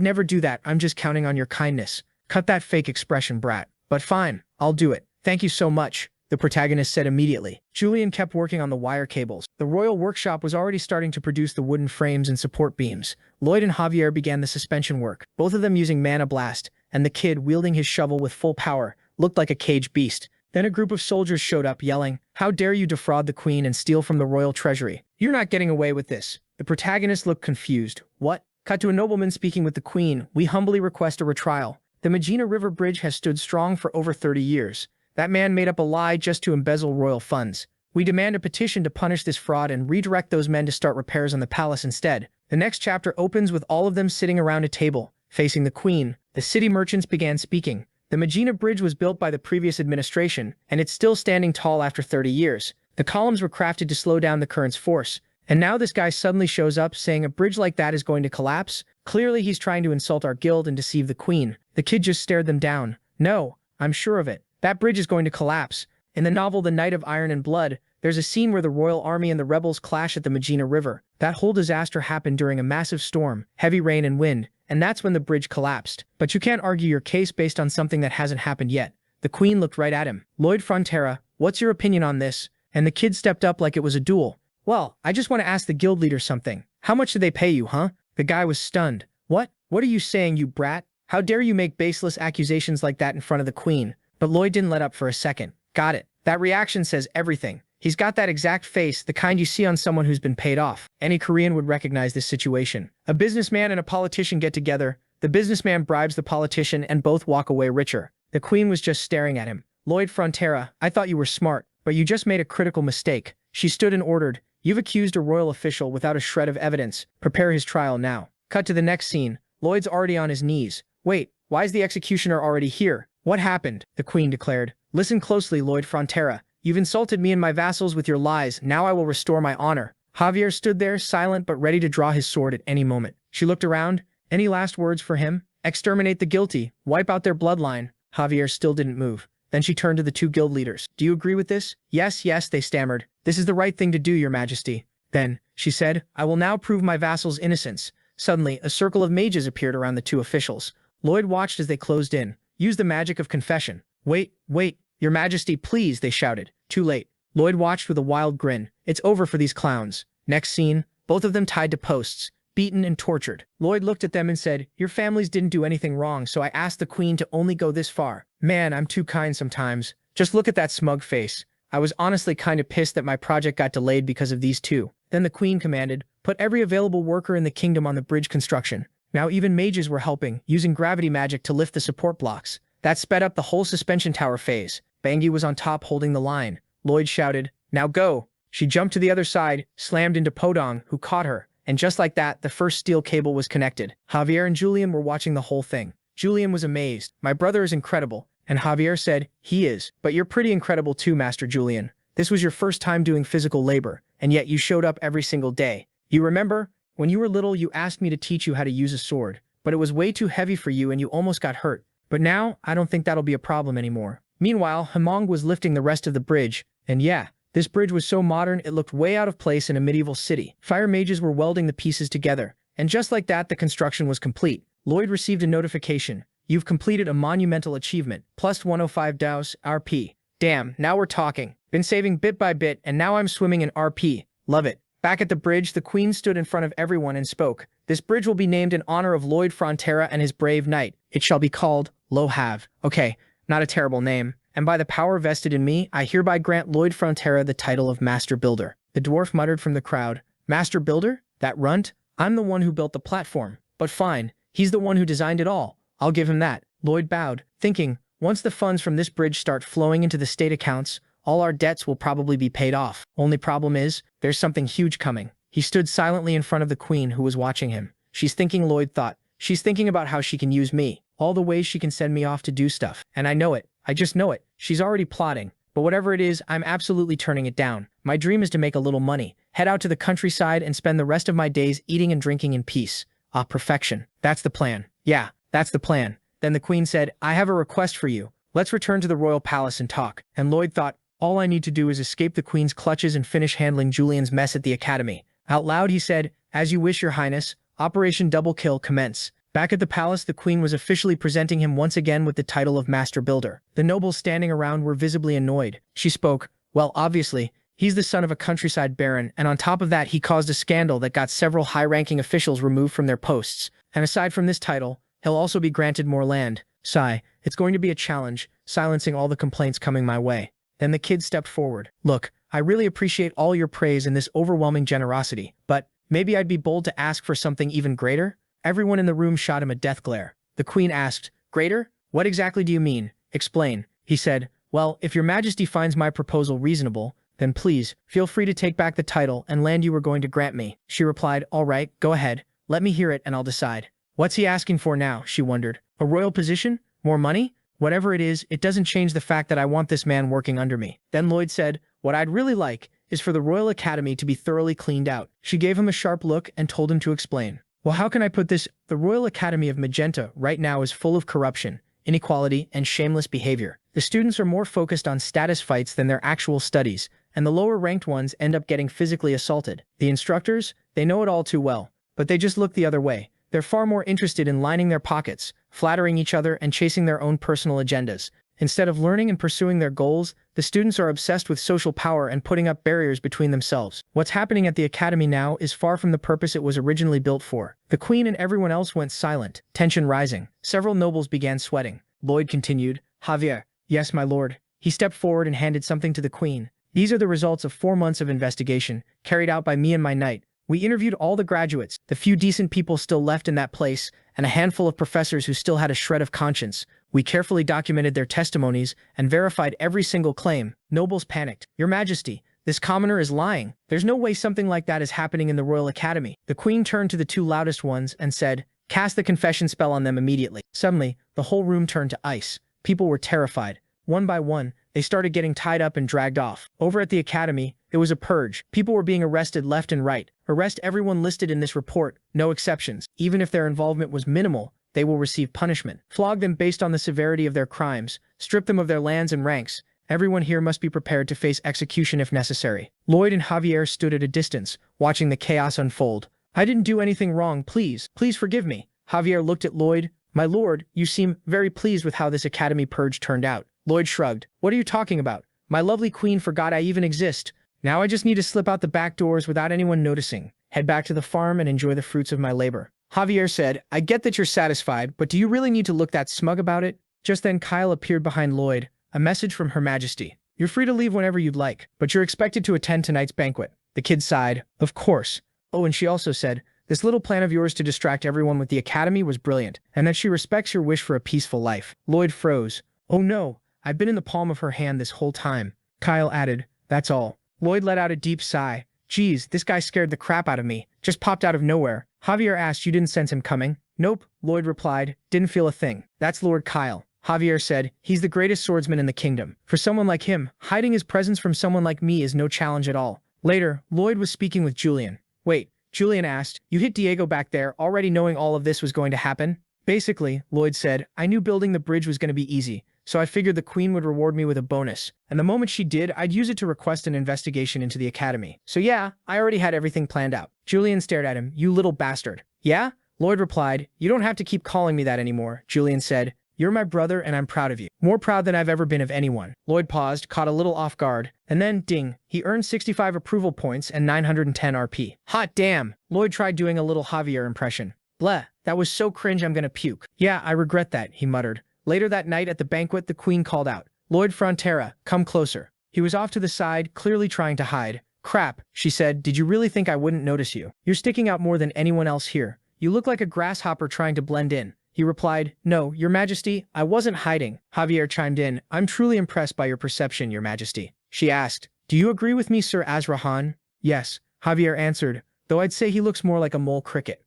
never do that. I'm just counting on your kindness. Cut that fake expression, brat. But fine, I'll do it. Thank you so much, the protagonist said immediately. Julian kept working on the wire cables. The royal workshop was already starting to produce the wooden frames and support beams. Lloyd and Javier began the suspension work, both of them using mana blast, and the kid, wielding his shovel with full power, looked like a caged beast. Then a group of soldiers showed up yelling, "How dare you defraud the queen and steal from the royal treasury? You're not getting away with this." The protagonist looked confused. What? Cut to a nobleman speaking with the queen. "We humbly request a retrial. The Magina River Bridge has stood strong for over 30 years. That man made up a lie just to embezzle royal funds. We demand a petition to punish this fraud and redirect those men to start repairs on the palace instead." The next chapter opens with all of them sitting around a table, facing the queen. The city merchants began speaking. The Magina Bridge was built by the previous administration, and it's still standing tall after 30 years. The columns were crafted to slow down the current's force. And now this guy suddenly shows up saying a bridge like that is going to collapse? Clearly he's trying to insult our guild and deceive the queen. The kid just stared them down. "No, I'm sure of it. That bridge is going to collapse." In the novel The Night of Iron and Blood, there's a scene where the royal army and the rebels clash at the Magina River. That whole disaster happened during a massive storm, heavy rain and wind, and that's when the bridge collapsed. But you can't argue your case based on something that hasn't happened yet. The queen looked right at him. "Lloyd Frontera, what's your opinion on this?" And the kid stepped up like it was a duel. "Well, I just want to ask the guild leader something. How much did they pay you, huh?" The guy was stunned. "What? What are you saying, you brat? How dare you make baseless accusations like that in front of the queen?" But Lloyd didn't let up for a second. "Got it. That reaction says everything. He's got that exact face, the kind you see on someone who's been paid off." Any Korean would recognize this situation. A businessman and a politician get together. The businessman bribes the politician and both walk away richer. The queen was just staring at him. "Lloyd Frontera, I thought you were smart, but you just made a critical mistake." She stood and ordered, "You've accused a royal official without a shred of evidence. Prepare his trial now." Cut to the next scene. Lloyd's already on his knees. "Wait, why is the executioner already here? What happened?" The queen declared. "Listen closely, Lloyd Frontera. You've insulted me and my vassals with your lies. Now I will restore my honor." Javier stood there, silent but ready to draw his sword at any moment. She looked around. Any last words for him? "Exterminate the guilty. Wipe out their bloodline." Javier still didn't move. Then she turned to the two guild leaders. "Do you agree with this?" "Yes, yes," they stammered. "This is the right thing to do, your majesty." "Then," she said, "I will now prove my vassal's innocence." Suddenly, a circle of mages appeared around the two officials. Lloyd watched as they closed in. "Use the magic of confession." "Wait, wait, your majesty, please," they shouted. Too late. Lloyd watched with a wild grin. "It's over for these clowns." Next scene, both of them tied to posts, beaten and tortured. Lloyd looked at them and said, "Your families didn't do anything wrong, so I asked the queen to only go this far." Man, I'm too kind sometimes. Just look at that smug face. I was honestly kind of pissed that my project got delayed because of these two. Then the queen commanded, "Put every available worker in the kingdom on the bridge construction." Now even mages were helping, using gravity magic to lift the support blocks. That sped up the whole suspension tower phase. Bangi was on top holding the line. Lloyd shouted, "Now go." She jumped to the other side, slammed into Podong, who caught her, and just like that, the first steel cable was connected. Javier and Julian were watching the whole thing. Julian was amazed. "My brother is incredible." And Javier said, "He is. But you're pretty incredible too, Master Julian. This was your first time doing physical labor, and yet you showed up every single day. You remember? When you were little, you asked me to teach you how to use a sword, but it was way too heavy for you and you almost got hurt. But now, I don't think that'll be a problem anymore." Meanwhile, Hmong was lifting the rest of the bridge, and yeah, this bridge was so modern it looked way out of place in a medieval city. Fire mages were welding the pieces together, and just like that, the construction was complete. Lloyd received a notification. "You've completed a monumental achievement. Plus 105 DAOs, RP. Damn, now we're talking. Been saving bit by bit, and now I'm swimming in RP. Love it." Back at the bridge, the queen stood in front of everyone and spoke. "This bridge will be named in honor of Lloyd Frontera and his brave knight. It shall be called Lo Have." Okay, not a terrible name. "And by the power vested in me, I hereby grant Lloyd Frontera the title of Master Builder." The dwarf muttered from the crowd. "Master Builder? That runt? I'm the one who built the platform. But fine, he's the one who designed it all. I'll give him that." Lloyd bowed, thinking, once the funds from this bridge start flowing into the state accounts, all our debts will probably be paid off. Only problem is, there's something huge coming. He stood silently in front of the queen who was watching him. "She's thinking," Lloyd thought. "She's thinking about how she can use me. All the ways she can send me off to do stuff. And I know it. I just know it. She's already plotting. But whatever it is, I'm absolutely turning it down. My dream is to make a little money, head out to the countryside and spend the rest of my days eating and drinking in peace. Ah, perfection. That's the plan. Yeah, that's the plan." Then the queen said, "I have a request for you. Let's return to the royal palace and talk." And Lloyd thought, all I need to do is escape the queen's clutches and finish handling Julian's mess at the academy. Out loud he said, "As you wish, your highness. Operation Double Kill commence." Back at the palace, the queen was officially presenting him once again with the title of Master Builder. The nobles standing around were visibly annoyed. She spoke, "Well, obviously, he's the son of a countryside baron, and on top of that he caused a scandal that got several high-ranking officials removed from their posts. And aside from this title, he'll also be granted more land. Sigh, it's going to be a challenge, silencing all the complaints coming my way. Then the kid stepped forward. Look, I really appreciate all your praise and this overwhelming generosity, but maybe I'd be bold to ask for something even greater? Everyone in the room shot him a death glare. The queen asked, Greater? What exactly do you mean? Explain. He said, Well, if your majesty finds my proposal reasonable, then please, feel free to take back the title and land you were going to grant me. She replied, All right, go ahead. Let me hear it and I'll decide. What's he asking for now? She wondered. A royal position? More money? Whatever it is, it doesn't change the fact that I want this man working under me. Then Lloyd said, What I'd really like is for the Royal Academy to be thoroughly cleaned out. She gave him a sharp look and told him to explain. Well, how can I put this? The Royal Academy of Magenta right now is full of corruption, inequality, and shameless behavior. The students are more focused on status fights than their actual studies, and the lower-ranked ones end up getting physically assaulted. The instructors, they know it all too well, but they just look the other way. They're far more interested in lining their pockets, flattering each other, and chasing their own personal agendas. Instead of learning and pursuing their goals, the students are obsessed with social power and putting up barriers between themselves. What's happening at the academy now is far from the purpose it was originally built for. The queen and everyone else went silent, tension rising. Several nobles began sweating. Lloyd continued, Javier. Yes, my lord. He stepped forward and handed something to the queen. These are the results of 4 months of investigation, carried out by me and my knight. We interviewed all the graduates, the few decent people still left in that place, and a handful of professors who still had a shred of conscience. We carefully documented their testimonies and verified every single claim. Nobles panicked. Your Majesty, this commoner is lying. There's no way something like that is happening in the Royal Academy. The queen turned to the 2 loudest ones and said, Cast the confession spell on them immediately. Suddenly, the whole room turned to ice. People were terrified. One by one, they started getting tied up and dragged off. Over at the academy, it was a purge. People were being arrested left and right. Arrest everyone listed in this report, no exceptions. Even if their involvement was minimal, they will receive punishment. Flog them based on the severity of their crimes. Strip them of their lands and ranks. Everyone here must be prepared to face execution if necessary. Lloyd and Javier stood at a distance, watching the chaos unfold. I didn't do anything wrong, please. Please forgive me. Javier looked at Lloyd. My lord, you seem very pleased with how this academy purge turned out. Lloyd shrugged. What are you talking about? My lovely queen forgot I even exist. Now I just need to slip out the back doors without anyone noticing, head back to the farm and enjoy the fruits of my labor. Javier said, I get that you're satisfied, but do you really need to look that smug about it? Just then Kyle appeared behind Lloyd, a message from Her Majesty. You're free to leave whenever you'd like, but you're expected to attend tonight's banquet. The kid sighed. Of course. Oh, and she also said, this little plan of yours to distract everyone with the academy was brilliant, and that she respects your wish for a peaceful life. Lloyd froze. Oh no, I've been in the palm of her hand this whole time. Kyle added, that's all. Lloyd let out a deep sigh. Geez, this guy scared the crap out of me. Just popped out of nowhere. Javier asked, you didn't sense him coming? Nope, Lloyd replied. Didn't feel a thing. That's Lord Kyle. Javier said, he's the greatest swordsman in the kingdom. For someone like him, hiding his presence from someone like me is no challenge at all. Later, Lloyd was speaking with Julian. Wait, Julian asked, you hit Diego back there already knowing all of this was going to happen? Basically, Lloyd said, I knew building the bridge was going to be easy, so I figured the queen would reward me with a bonus. And the moment she did, I'd use it to request an investigation into the academy. So yeah, I already had everything planned out. Julian stared at him. You little bastard. Yeah? Lloyd replied, you don't have to keep calling me that anymore. Julian said, you're my brother and I'm proud of you. More proud than I've ever been of anyone. Lloyd paused, caught a little off guard, and then, ding, he earned 65 approval points and 910 RP. Hot damn! Lloyd tried doing a little Javier impression. Bleh, that was so cringe I'm gonna puke. Yeah, I regret that, he muttered. Later that night at the banquet, the queen called out, Lloyd Frontera, come closer. He was off to the side, clearly trying to hide. Crap, she said, did you really think I wouldn't notice you? You're sticking out more than anyone else here. You look like a grasshopper trying to blend in. He replied, no, your majesty, I wasn't hiding. Javier chimed in, I'm truly impressed by your perception, your majesty. She asked, do you agree with me, Sir Azrahan? Yes, Javier answered, though I'd say he looks more like a mole cricket.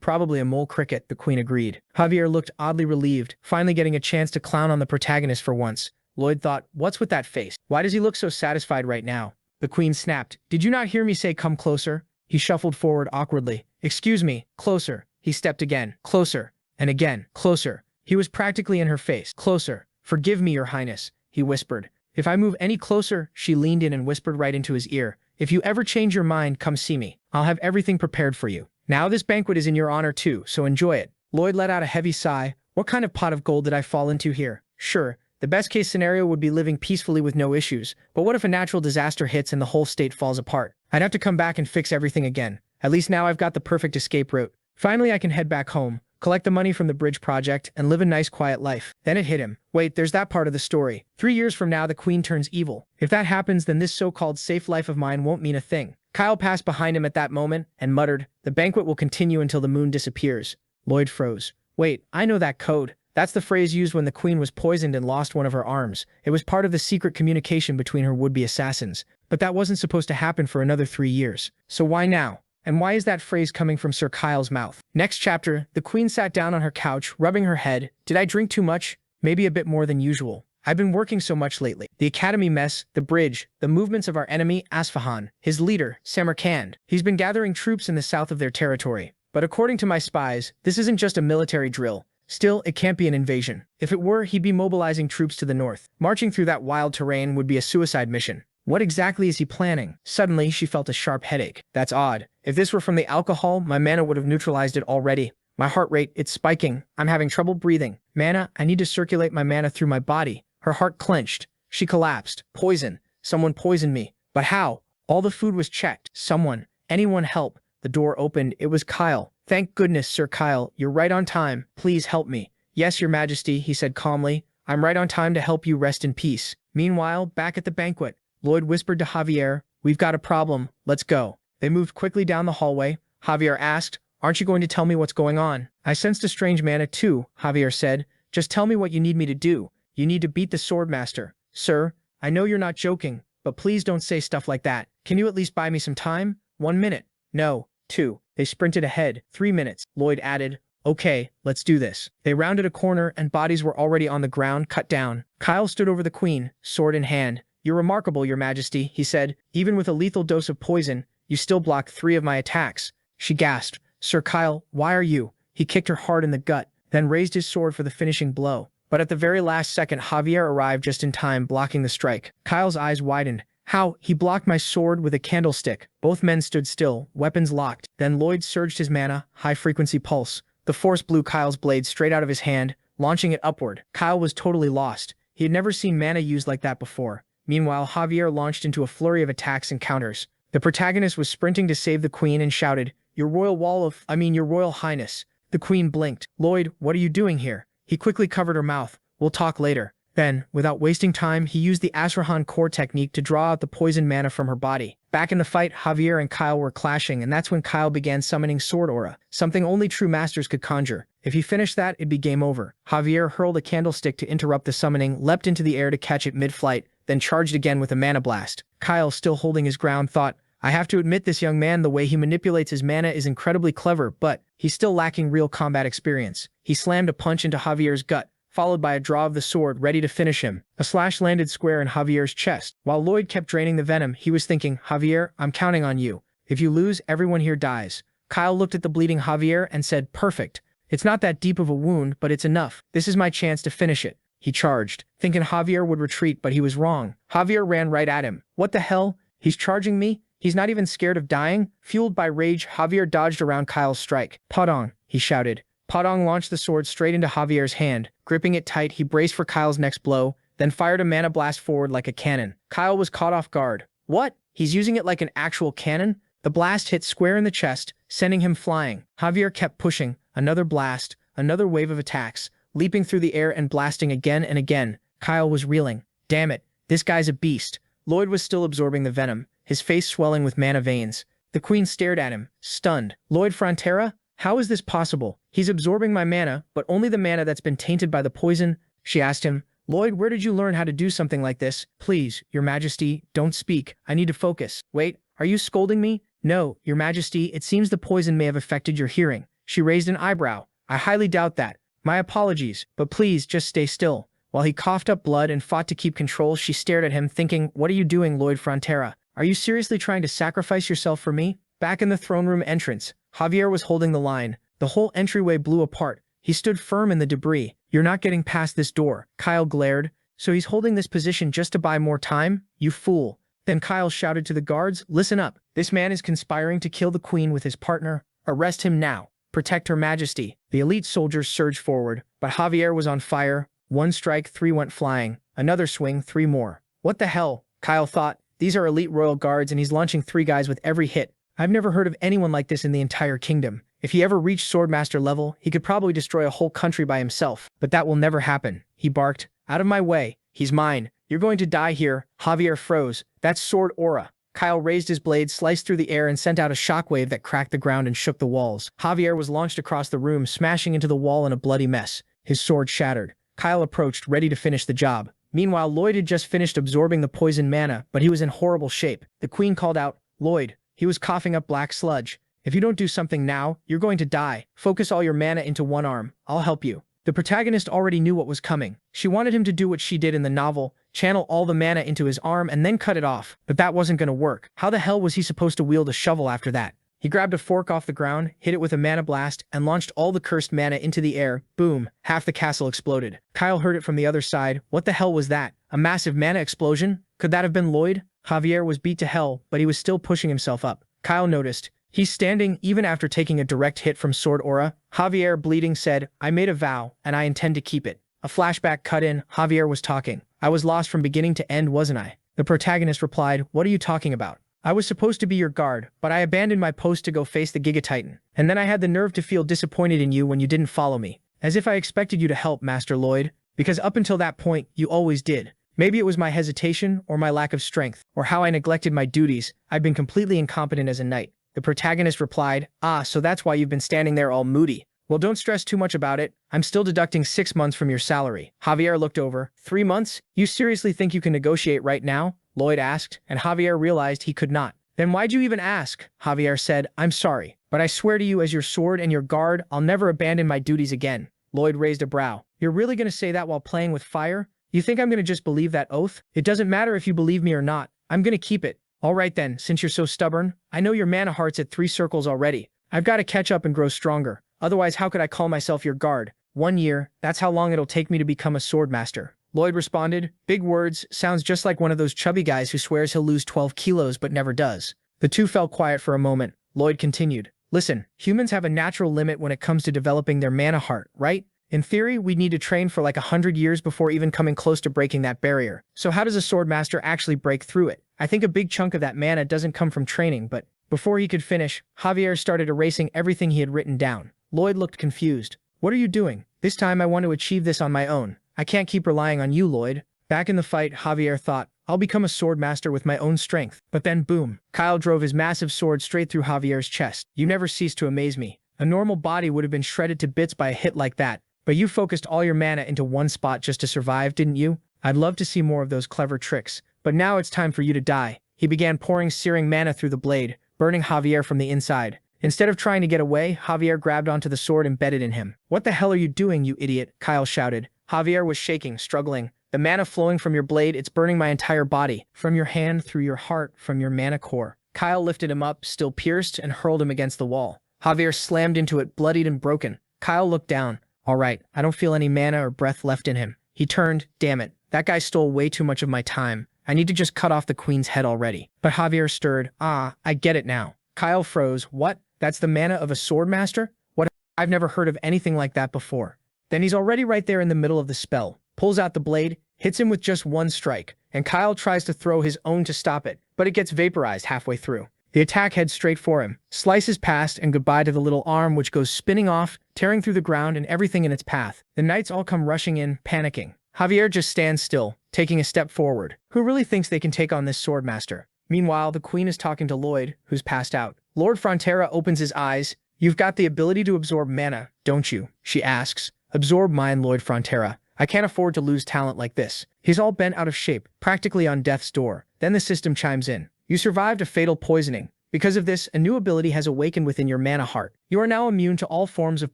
Probably a mole cricket, the queen agreed. Javier looked oddly relieved, finally getting a chance to clown on the protagonist for once. Lloyd thought, what's with that face? Why does he look so satisfied right now? The queen snapped, did you not hear me say come closer? He shuffled forward awkwardly. Excuse me, closer. He stepped again, closer. And again, closer. He was practically in her face. Closer. Forgive me, your highness, he whispered. If I move any closer, she leaned in and whispered right into his ear. If you ever change your mind, come see me. I'll have everything prepared for you. Now this banquet is in your honor too, so enjoy it. Lloyd let out a heavy sigh. What kind of pot of gold did I fall into here? Sure, the best case scenario would be living peacefully with no issues, but what if a natural disaster hits and the whole state falls apart? I'd have to come back and fix everything again. At least now I've got the perfect escape route. Finally I can head back home, collect the money from the bridge project, and live a nice quiet life. Then it hit him. Wait, there's that part of the story. 3 years from now, the queen turns evil. If that happens, then this so-called safe life of mine won't mean a thing. Kyle passed behind him at that moment and muttered, the banquet will continue until the moon disappears. Lloyd froze. Wait, I know that code. That's the phrase used when the queen was poisoned and lost one of her arms. It was part of the secret communication between her would-be assassins. But that wasn't supposed to happen for another 3 years. So why now? And why is that phrase coming from Sir Kyle's mouth? Next chapter, the queen sat down on her couch, rubbing her head. Did I drink too much? Maybe a bit more than usual. I've been working so much lately. The academy mess, the bridge, the movements of our enemy, Asfahan, his leader, Samarkand. He's been gathering troops in the south of their territory. But according to my spies, this isn't just a military drill. Still, it can't be an invasion. If it were, he'd be mobilizing troops to the north. Marching through that wild terrain would be a suicide mission. What exactly is he planning? Suddenly, she felt a sharp headache. That's odd. If this were from the alcohol, my mana would have neutralized it already. My heart rate, it's spiking. I'm having trouble breathing. Mana, I need to circulate my mana through my body. Her heart clenched. She collapsed. Poison. Someone poisoned me. But how? All the food was checked. Someone. Anyone help. The door opened. It was Kyle. Thank goodness, Sir Kyle. You're right on time. Please help me. Yes, Your Majesty, he said calmly. I'm right on time to help you rest in peace. Meanwhile, back at the banquet, Lloyd whispered to Javier, we've got a problem. Let's go. They moved quickly down the hallway. Javier asked, aren't you going to tell me what's going on? I sensed a strange mana too, Javier said. Just tell me what you need me to do. You need to beat the Swordmaster. Sir, I know you're not joking, but please don't say stuff like that. Can you at least buy me some time? 1 minute. No. 2. They sprinted ahead. 3 minutes. Lloyd added, okay, let's do this. They rounded a corner and bodies were already on the ground, cut down. Kyle stood over the queen, sword in hand. You're remarkable, Your Majesty, he said. Even with a lethal dose of poison, you still blocked 3 of my attacks. She gasped. Sir Kyle, why are you? He kicked her hard in the gut, then raised his sword for the finishing blow. But at the very last second, Javier arrived just in time, blocking the strike. Kyle's eyes widened. How? He blocked my sword with a candlestick. Both men stood still, weapons locked. Then Lloyd surged his mana, high-frequency pulse. The force blew Kyle's blade straight out of his hand, launching it upward. Kyle was totally lost. He had never seen mana used like that before. Meanwhile, Javier launched into a flurry of attacks and counters. The protagonist was sprinting to save the queen and shouted, your royal highness. The queen blinked. Lloyd, what are you doing here? He quickly covered her mouth. We'll talk later. Then, without wasting time, he used the Asura core technique to draw out the poison mana from her body. Back in the fight, Javier and Kyle were clashing, and that's when Kyle began summoning Sword Aura, something only true masters could conjure. If he finished that, it'd be game over. Javier hurled a candlestick to interrupt the summoning, leapt into the air to catch it mid-flight, then charged again with a mana blast. Kyle, still holding his ground, thought, I have to admit this young man, the way he manipulates his mana is incredibly clever, but he's still lacking real combat experience. He slammed a punch into Javier's gut, followed by a draw of the sword, ready to finish him. A slash landed square in Javier's chest. While Lloyd kept draining the venom, he was thinking, Javier, I'm counting on you. If you lose, everyone here dies. Kyle looked at the bleeding Javier and said, perfect. It's not that deep of a wound, but it's enough. This is my chance to finish it. He charged, thinking Javier would retreat, but he was wrong. Javier ran right at him. What the hell? He's charging me? He's not even scared of dying? Fueled by rage, Javier dodged around Kyle's strike. Padong, he shouted. Padong launched the sword straight into Javier's hand. Gripping it tight, he braced for Kyle's next blow, then fired a mana blast forward like a cannon. Kyle was caught off guard. What? He's using it like an actual cannon? The blast hit square in the chest, sending him flying. Javier kept pushing. Another blast, another wave of attacks, leaping through the air and blasting again and again. Kyle was reeling. Damn it, this guy's a beast. Lloyd was still absorbing the venom, his face swelling with mana veins. The queen stared at him, stunned. Lloyd Frontera? How is this possible? He's absorbing my mana, but only the mana that's been tainted by the poison. She asked him, Lloyd, where did you learn how to do something like this? Please, Your Majesty, don't speak. I need to focus. Wait, are you scolding me? No, Your Majesty, it seems the poison may have affected your hearing. She raised an eyebrow. I highly doubt that. My apologies, but please just stay still. While he coughed up blood and fought to keep control, she stared at him thinking, what are you doing, Lloyd Frontera? Are you seriously trying to sacrifice yourself for me? Back in the throne room entrance, Javier was holding the line. The whole entryway blew apart. He stood firm in the debris. You're not getting past this door. Kyle glared. So he's holding this position just to buy more time? You fool. Then Kyle shouted to the guards, listen up. This man is conspiring to kill the queen with his partner. Arrest him now. Protect Her Majesty. The elite soldiers surged forward, but Javier was on fire. 1 strike, 3 went flying. Another swing, 3 more. What the hell? Kyle thought. These are elite royal guards and he's launching 3 guys with every hit. I've never heard of anyone like this in the entire kingdom. If he ever reached Swordmaster level, he could probably destroy a whole country by himself. But that will never happen, he barked. Out of my way. He's mine. You're going to die here. Javier froze. That's sword aura. Kyle raised his blade, sliced through the air, and sent out a shockwave that cracked the ground and shook the walls. Javier was launched across the room, smashing into the wall in a bloody mess. His sword shattered. Kyle approached, ready to finish the job. Meanwhile, Lloyd had just finished absorbing the poison mana, but he was in horrible shape. The queen called out, "Lloyd." He was coughing up black sludge. "If you don't do something now, you're going to die. Focus all your mana into one arm. I'll help you." The protagonist already knew what was coming. She wanted him to do what she did in the novel, channel all the mana into his arm and then cut it off. But that wasn't going to work. How the hell was he supposed to wield a shovel after that? He grabbed a fork off the ground, hit it with a mana blast, and launched all the cursed mana into the air. Boom! Half the castle exploded. Kyle heard it from the other side. What the hell was that? A massive mana explosion? Could that have been Lloyd? Javier was beat to hell, but he was still pushing himself up. Kyle noticed. He's standing even after taking a direct hit from sword aura. Javier, bleeding, said, "I made a vow, and I intend to keep it." A flashback cut in. Javier was talking. "I was lost from beginning to end, wasn't I?" The protagonist replied, "What are you talking about? I was supposed to be your guard, but I abandoned my post to go face the Giga Titan. And then I had the nerve to feel disappointed in you when you didn't follow me. As if I expected you to help, Master Lloyd. Because up until that point, you always did. Maybe it was my hesitation, or my lack of strength, or how I neglected my duties. I've been completely incompetent as a knight." The protagonist replied, "Ah, so that's why you've been standing there all moody. Well, don't stress too much about it. I'm still deducting 6 months from your salary." Javier looked over. 3 months? You seriously think you can negotiate right now? Lloyd asked, and Javier realized he could not. "Then why'd you even ask?" Javier said, "I'm sorry, but I swear to you as your sword and your guard, I'll never abandon my duties again." Lloyd raised a brow. "You're really going to say that while playing with fire? You think I'm going to just believe that oath? It doesn't matter if you believe me or not. I'm going to keep it." "All right then, since you're so stubborn. I know your mana heart's at 3 circles already. I've got to catch up and grow stronger. Otherwise, how could I call myself your guard? 1 year, that's how long it'll take me to become a sword master." Lloyd responded. "Big words, sounds just like one of those chubby guys who swears he'll lose 12 kilos but never does." The two fell quiet for a moment. Lloyd continued. "Listen, humans have a natural limit when it comes to developing their mana heart, right? In theory, we'd need to train for like 100 years before even coming close to breaking that barrier. So how does a sword master actually break through it? I think a big chunk of that mana doesn't come from training, but..." Before he could finish, Javier started erasing everything he had written down. Lloyd looked confused. "What are you doing? This time I want to achieve this on my own. I can't keep relying on you, Lloyd." Back in the fight, Javier thought, "I'll become a sword master with my own strength." But then boom, Kyle drove his massive sword straight through Javier's chest. "You never cease to amaze me. A normal body would have been shredded to bits by a hit like that. But you focused all your mana into one spot just to survive, didn't you? I'd love to see more of those clever tricks. But now it's time for you to die." He began pouring searing mana through the blade, burning Javier from the inside. Instead of trying to get away, Javier grabbed onto the sword embedded in him. "What the hell are you doing, you idiot?" Kyle shouted. Javier was shaking, struggling. "The mana flowing from your blade, it's burning my entire body. From your hand, through your heart, from your mana core." Kyle lifted him up, still pierced, and hurled him against the wall. Javier slammed into it, bloodied and broken. Kyle looked down. "All right, I don't feel any mana or breath left in him." He turned. "Damn it. That guy stole way too much of my time. I need to just cut off the queen's head already." But Javier stirred. "Ah, I get it now." Kyle froze. "What? That's the mana of a sword master? What? I've never heard of anything like that before." Then he's already right there in the middle of the spell. Pulls out the blade, hits him with just one strike, and Kyle tries to throw his own to stop it, but it gets vaporized halfway through. The attack heads straight for him, slices past and goodbye to the little arm which goes spinning off, tearing through the ground and everything in its path. The knights all come rushing in, panicking. Javier just stands still, taking a step forward. Who really thinks they can take on this sword master? Meanwhile, the queen is talking to Lloyd, who's passed out. Lord Frontera opens his eyes. "You've got the ability to absorb mana, don't you?" she asks. "Absorb mine, Lord Frontera. I can't afford to lose talent like this." He's all bent out of shape, practically on death's door. Then the system chimes in. "You survived a fatal poisoning. Because of this, a new ability has awakened within your mana heart. You are now immune to all forms of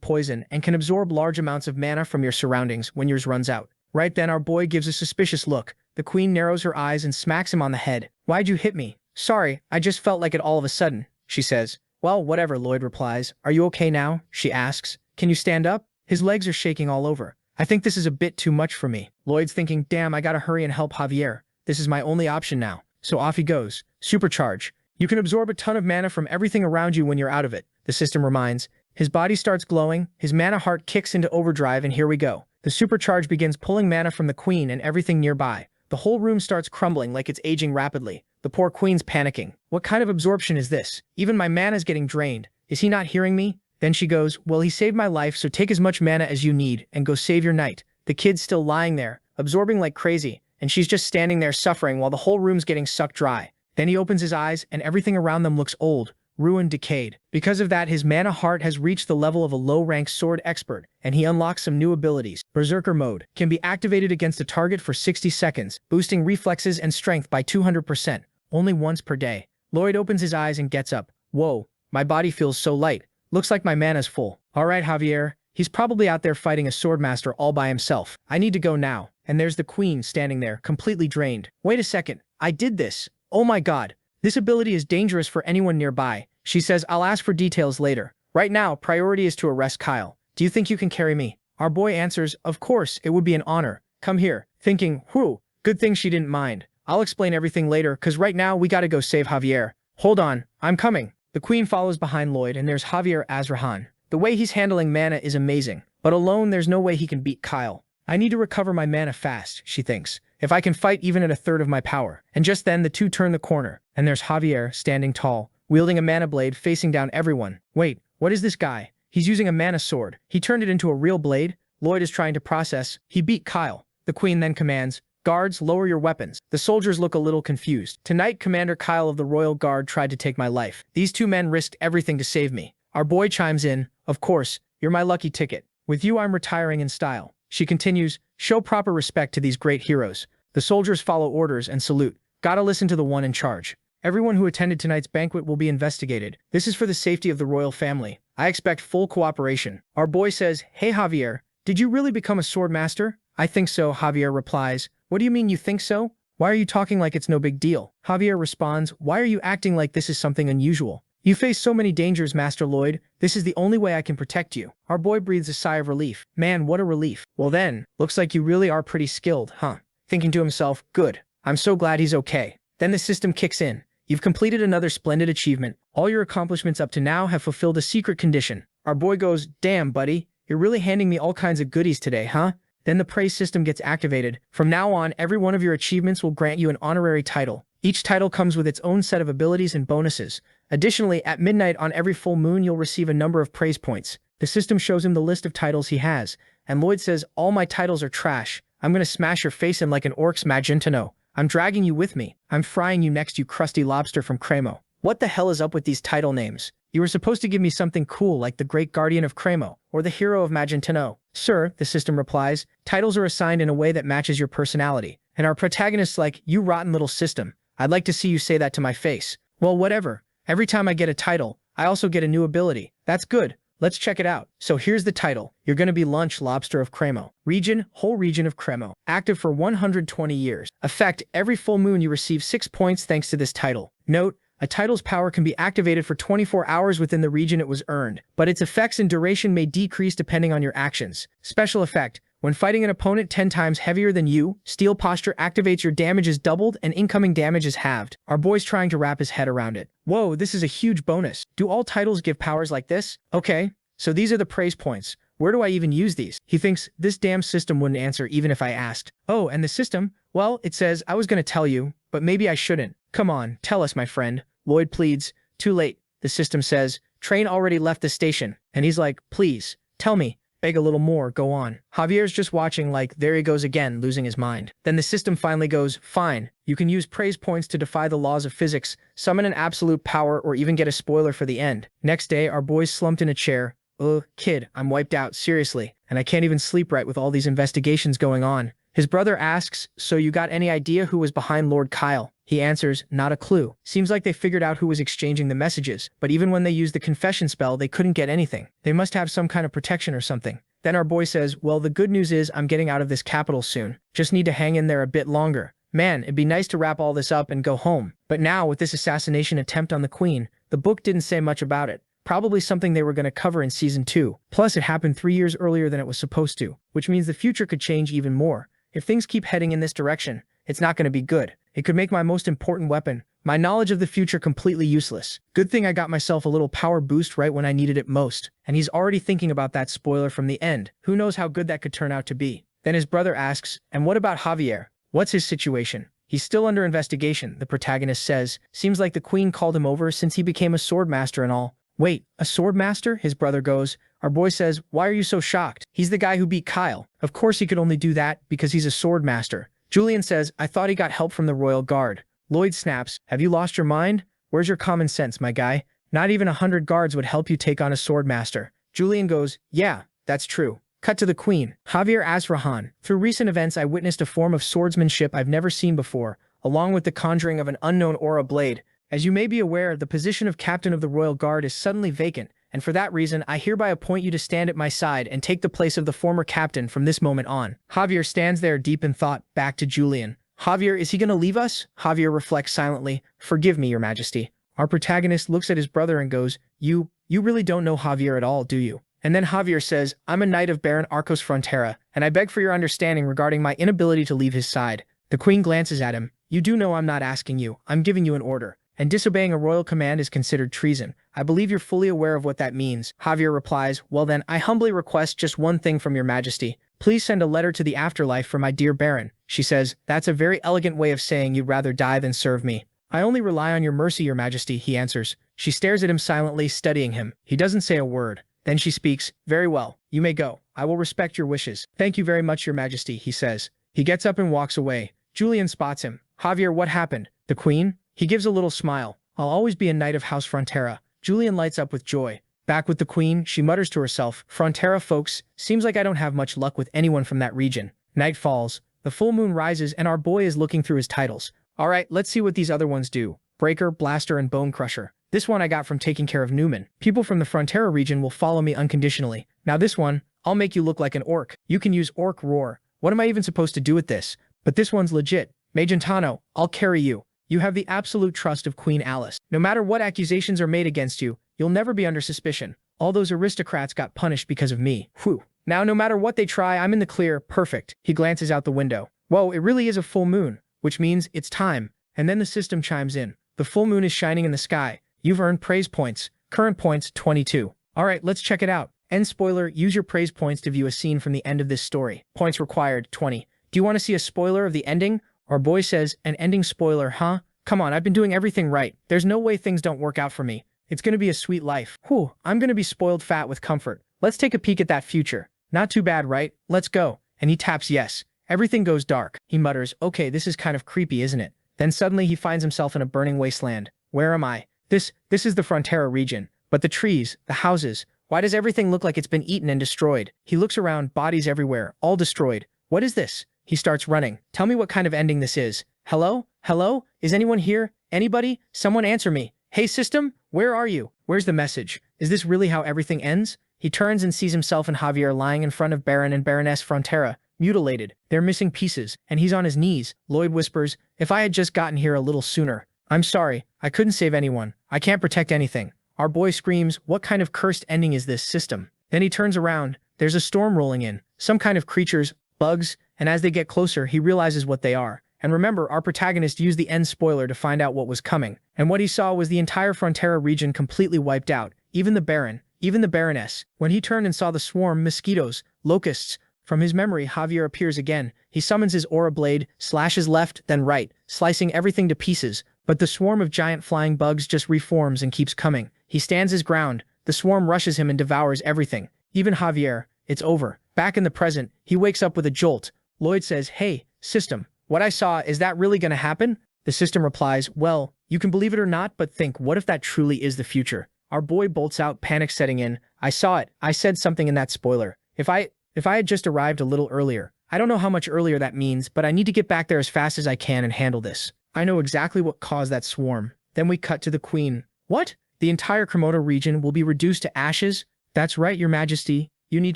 poison and can absorb large amounts of mana from your surroundings when yours runs out." Right then, our boy gives a suspicious look. The queen narrows her eyes and smacks him on the head. "Why'd you hit me?" "Sorry, I just felt like it all of a sudden," she says. "Well, whatever," Lloyd replies. "Are you okay now?" she asks. "Can you stand up?" His legs are shaking all over. "I think this is a bit too much for me." Lloyd's thinking, damn, I gotta hurry and help Javier. This is my only option now. So off he goes. Supercharge. You can absorb a ton of mana from everything around you when you're out of it, the system reminds. His body starts glowing, his mana heart kicks into overdrive, and here we go. The supercharge begins pulling mana from the queen and everything nearby. The whole room starts crumbling like it's aging rapidly. The poor queen's panicking. What kind of absorption is this? Even my mana's getting drained. Is he not hearing me? Then she goes, well, he saved my life, so take as much mana as you need and go save your knight. The kid's still lying there, absorbing like crazy, and she's just standing there suffering while the whole room's getting sucked dry. Then he opens his eyes and everything around them looks old, ruined, decayed. Because of that, his mana heart has reached the level of a low-ranked sword expert, and he unlocks some new abilities. Berserker mode can be activated against a target for 60 seconds, boosting reflexes and strength by 200%, only once per day. Lloyd opens his eyes and gets up. Whoa, my body feels so light. Looks like my mana's full. Alright, Javier. He's probably out there fighting a swordmaster all by himself. I need to go now. And there's the queen standing there, completely drained. Wait a second. I did this. Oh my god. This ability is dangerous for anyone nearby. She says, I'll ask for details later. Right now, priority is to arrest Kyle. Do you think you can carry me? Our boy answers, of course, it would be an honor. Come here. Thinking, whew, good thing she didn't mind. I'll explain everything later, cause right now we gotta go save Javier. Hold on, I'm coming. The queen follows behind Lloyd and there's Javier Azrahan. The way he's handling mana is amazing, but alone there's no way he can beat Kyle. I need to recover my mana fast, she thinks. If I can fight even at a third of my power. And just then the two turn the corner, and there's Javier standing tall, wielding a mana blade facing down everyone. Wait, what is this guy? He's using a mana sword. He turned it into a real blade? Lloyd is trying to process. He beat Kyle. The queen then commands, guards, lower your weapons. The soldiers look a little confused. Tonight, Commander Kyle of the Royal Guard tried to take my life. These two men risked everything to save me. Our boy chimes in, of course, you're my lucky ticket. With you I'm retiring in style. She continues, show proper respect to these great heroes. The soldiers follow orders and salute. Gotta listen to the one in charge. Everyone who attended tonight's banquet will be investigated. This is for the safety of the royal family. I expect full cooperation. Our boy says, hey Javier, did you really become a sword master? I think so, Javier replies. What do you mean you think so? Why are you talking like it's no big deal? Javier responds, why are you acting like this is something unusual? You face so many dangers, Master Lloyd. This is the only way I can protect you. Our boy breathes a sigh of relief. Man, what a relief. Well then, looks like you really are pretty skilled, huh? Thinking to himself, good. I'm so glad he's okay. Then the system kicks in. You've completed another splendid achievement. All your accomplishments up to now have fulfilled a secret condition. Our boy goes, damn, buddy. You're really handing me all kinds of goodies today, huh? Then the praise system gets activated. From now on, every one of your achievements will grant you an honorary title. Each title comes with its own set of abilities and bonuses. Additionally, at midnight on every full moon you'll receive a number of praise points. The system shows him the list of titles he has, and Lloyd says, all my titles are trash. I'm gonna smash your face in like an orc's magentano. I'm dragging you with me. I'm frying you next, you crusty lobster from Cremo. What the hell is up with these title names? You were supposed to give me something cool like the Great Guardian of Cremo, or the Hero of Magentano. Sir, the system replies, titles are assigned in a way that matches your personality. And our protagonist's like, you rotten little system. I'd like to see you say that to my face. Well, whatever. Every time I get a title, I also get a new ability. That's good. Let's check it out. So here's the title. You're gonna be Lunch Lobster of Cremo. Region, whole region of Cremo. Active for 120 years. Effect, every full moon you receive 6 points thanks to this title. Note, a title's power can be activated for 24 hours within the region it was earned, but its effects and duration may decrease depending on your actions. Special effect, when fighting an opponent 10 times heavier than you, Steel Posture activates, your damage is doubled and incoming damage is halved. Our boy's trying to wrap his head around it. Whoa, this is a huge bonus. Do all titles give powers like this? Okay, so these are the praise points. Where do I even use these? He thinks, this damn system wouldn't answer even if I asked. Oh, and the system? Well, it says, I was gonna tell you, but maybe I shouldn't. Come on, tell us, my friend. Lloyd pleads. Too late. The system says, train already left the station. And he's like, please, tell me. Beg a little more, go on. Javier's just watching like, there he goes again, losing his mind. Then the system finally goes, fine. You can use praise points to defy the laws of physics, summon an absolute power, or even get a spoiler for the end. Next day, our boy's slumped in a chair. Ugh, kid, I'm wiped out, seriously. And I can't even sleep right with all these investigations going on. His brother asks, so you got any idea who was behind Lord Kyle? He answers, not a clue. Seems like they figured out who was exchanging the messages, but even when they used the confession spell, they couldn't get anything. They must have some kind of protection or something. Then our boy says, well, the good news is I'm getting out of this capital soon. Just need to hang in there a bit longer. Man, it'd be nice to wrap all this up and go home. But now, with this assassination attempt on the queen, the book didn't say much about it. Probably something they were going to cover in season 2. Plus, it happened 3 years earlier than it was supposed to, which means the future could change even more. If things keep heading in this direction, it's not going to be good. It could make my most important weapon, my knowledge of the future, completely useless. Good thing I got myself a little power boost right when I needed it most. And he's already thinking about that spoiler from the end. Who knows how good that could turn out to be. Then his brother asks, and what about Javier? What's his situation? He's still under investigation, the protagonist says. Seems like the queen called him over since he became a sword master and all. Wait, a sword master? His brother goes. Our boy says, why are you so shocked? He's the guy who beat Kyle. Of course he could only do that because he's a sword master. Julian says, I thought he got help from the royal guard. Lloyd snaps, have you lost your mind? Where's your common sense, my guy? Not even 100 guards would help you take on a sword master. Julian goes, yeah, that's true. Cut to the queen. Javier Azrahan. Through recent events I witnessed a form of swordsmanship I've never seen before, along with the conjuring of an unknown aura blade. As you may be aware, the position of captain of the royal guard is suddenly vacant, and for that reason I hereby appoint you to stand at my side and take the place of the former captain from this moment on. Javier stands there deep in thought, back to Julian. Javier, is he gonna leave us? Javier reflects silently. Forgive me, your majesty. Our protagonist looks at his brother and goes, You really don't know Javier at all, do you? And then Javier says, I'm a knight of Baron Arcos Frontera, and I beg for your understanding regarding my inability to leave his side. The queen glances at him. You do know I'm not asking you, I'm giving you an order. And disobeying a royal command is considered treason. I believe you're fully aware of what that means. Javier replies, well then, I humbly request just one thing from your majesty. Please send a letter to the afterlife for my dear Baron. She says, that's a very elegant way of saying you'd rather die than serve me. I only rely on your mercy, your majesty, he answers. She stares at him silently, studying him. He doesn't say a word. Then she speaks, very well, you may go. I will respect your wishes. Thank you very much, your majesty, he says. He gets up and walks away. Julian spots him. Javier, what happened? The queen? He gives a little smile. I'll always be a knight of House Frontera. Julian lights up with joy. Back with the queen, she mutters to herself, Frontera folks, seems like I don't have much luck with anyone from that region. Night falls. The full moon rises and our boy is looking through his titles. Alright, let's see what these other ones do. Breaker, Blaster, and Bone Crusher. This one I got from taking care of Newman. People from the Frontera region will follow me unconditionally. Now this one, I'll make you look like an orc. You can use Orc Roar. What am I even supposed to do with this? But this one's legit. Magentano, I'll carry you. You have the absolute trust of Queen Alice. No matter what accusations are made against you, you'll never be under suspicion. All those aristocrats got punished because of me. Whew. Now no matter what they try, I'm in the clear. Perfect. He glances out the window. Whoa, it really is a full moon, which means it's time. And then the system chimes in. The full moon is shining in the sky. You've earned praise points. Current points, 22. Alright, let's check it out. End spoiler, use your praise points to view a scene from the end of this story. Points required, 20. Do you want to see a spoiler of the ending? Our boy says, an ending spoiler, huh? Come on, I've been doing everything right. There's no way things don't work out for me. It's gonna be a sweet life. Whew, I'm gonna be spoiled fat with comfort. Let's take a peek at that future. Not too bad, right? Let's go. And he taps yes. Everything goes dark. He mutters, okay, this is kind of creepy, isn't it? Then suddenly he finds himself in a burning wasteland. Where am I? This is the Frontera region. But the trees, the houses, why does everything look like it's been eaten and destroyed? He looks around, bodies everywhere, all destroyed. What is this? He starts running. Tell me what kind of ending this is. Hello? Hello? Is anyone here? Anybody? Someone answer me. Hey system? Where are you? Where's the message? Is this really how everything ends? He turns and sees himself and Javier lying in front of Baron and Baroness Frontera, mutilated. They're missing pieces, and he's on his knees. Lloyd whispers, if I had just gotten here a little sooner. I'm sorry, I couldn't save anyone. I can't protect anything. Our boy screams, what kind of cursed ending is this system? Then he turns around. There's a storm rolling in. Some kind of creatures, bugs, and as they get closer, he realizes what they are. And remember, our protagonist used the end spoiler to find out what was coming. And what he saw was the entire Frontera region completely wiped out. Even the Baron, even the Baroness. When he turned and saw the swarm, mosquitoes, locusts, from his memory, Javier appears again. He summons his aura blade, slashes left, then right, slicing everything to pieces. But the swarm of giant flying bugs just reforms and keeps coming. He stands his ground. The swarm rushes him and devours everything. Even Javier. It's over. Back in the present, he wakes up with a jolt. Lloyd says, hey, system, what I saw, is that really gonna happen? The system replies, well, you can believe it or not, but think, what if that truly is the future? Our boy bolts out, panic setting in. I saw it. I said something in that spoiler. If I had just arrived a little earlier. I don't know how much earlier that means, but I need to get back there as fast as I can and handle this. I know exactly what caused that swarm. Then we cut to the queen. What? The entire Komodo region will be reduced to ashes? That's right, your majesty. You need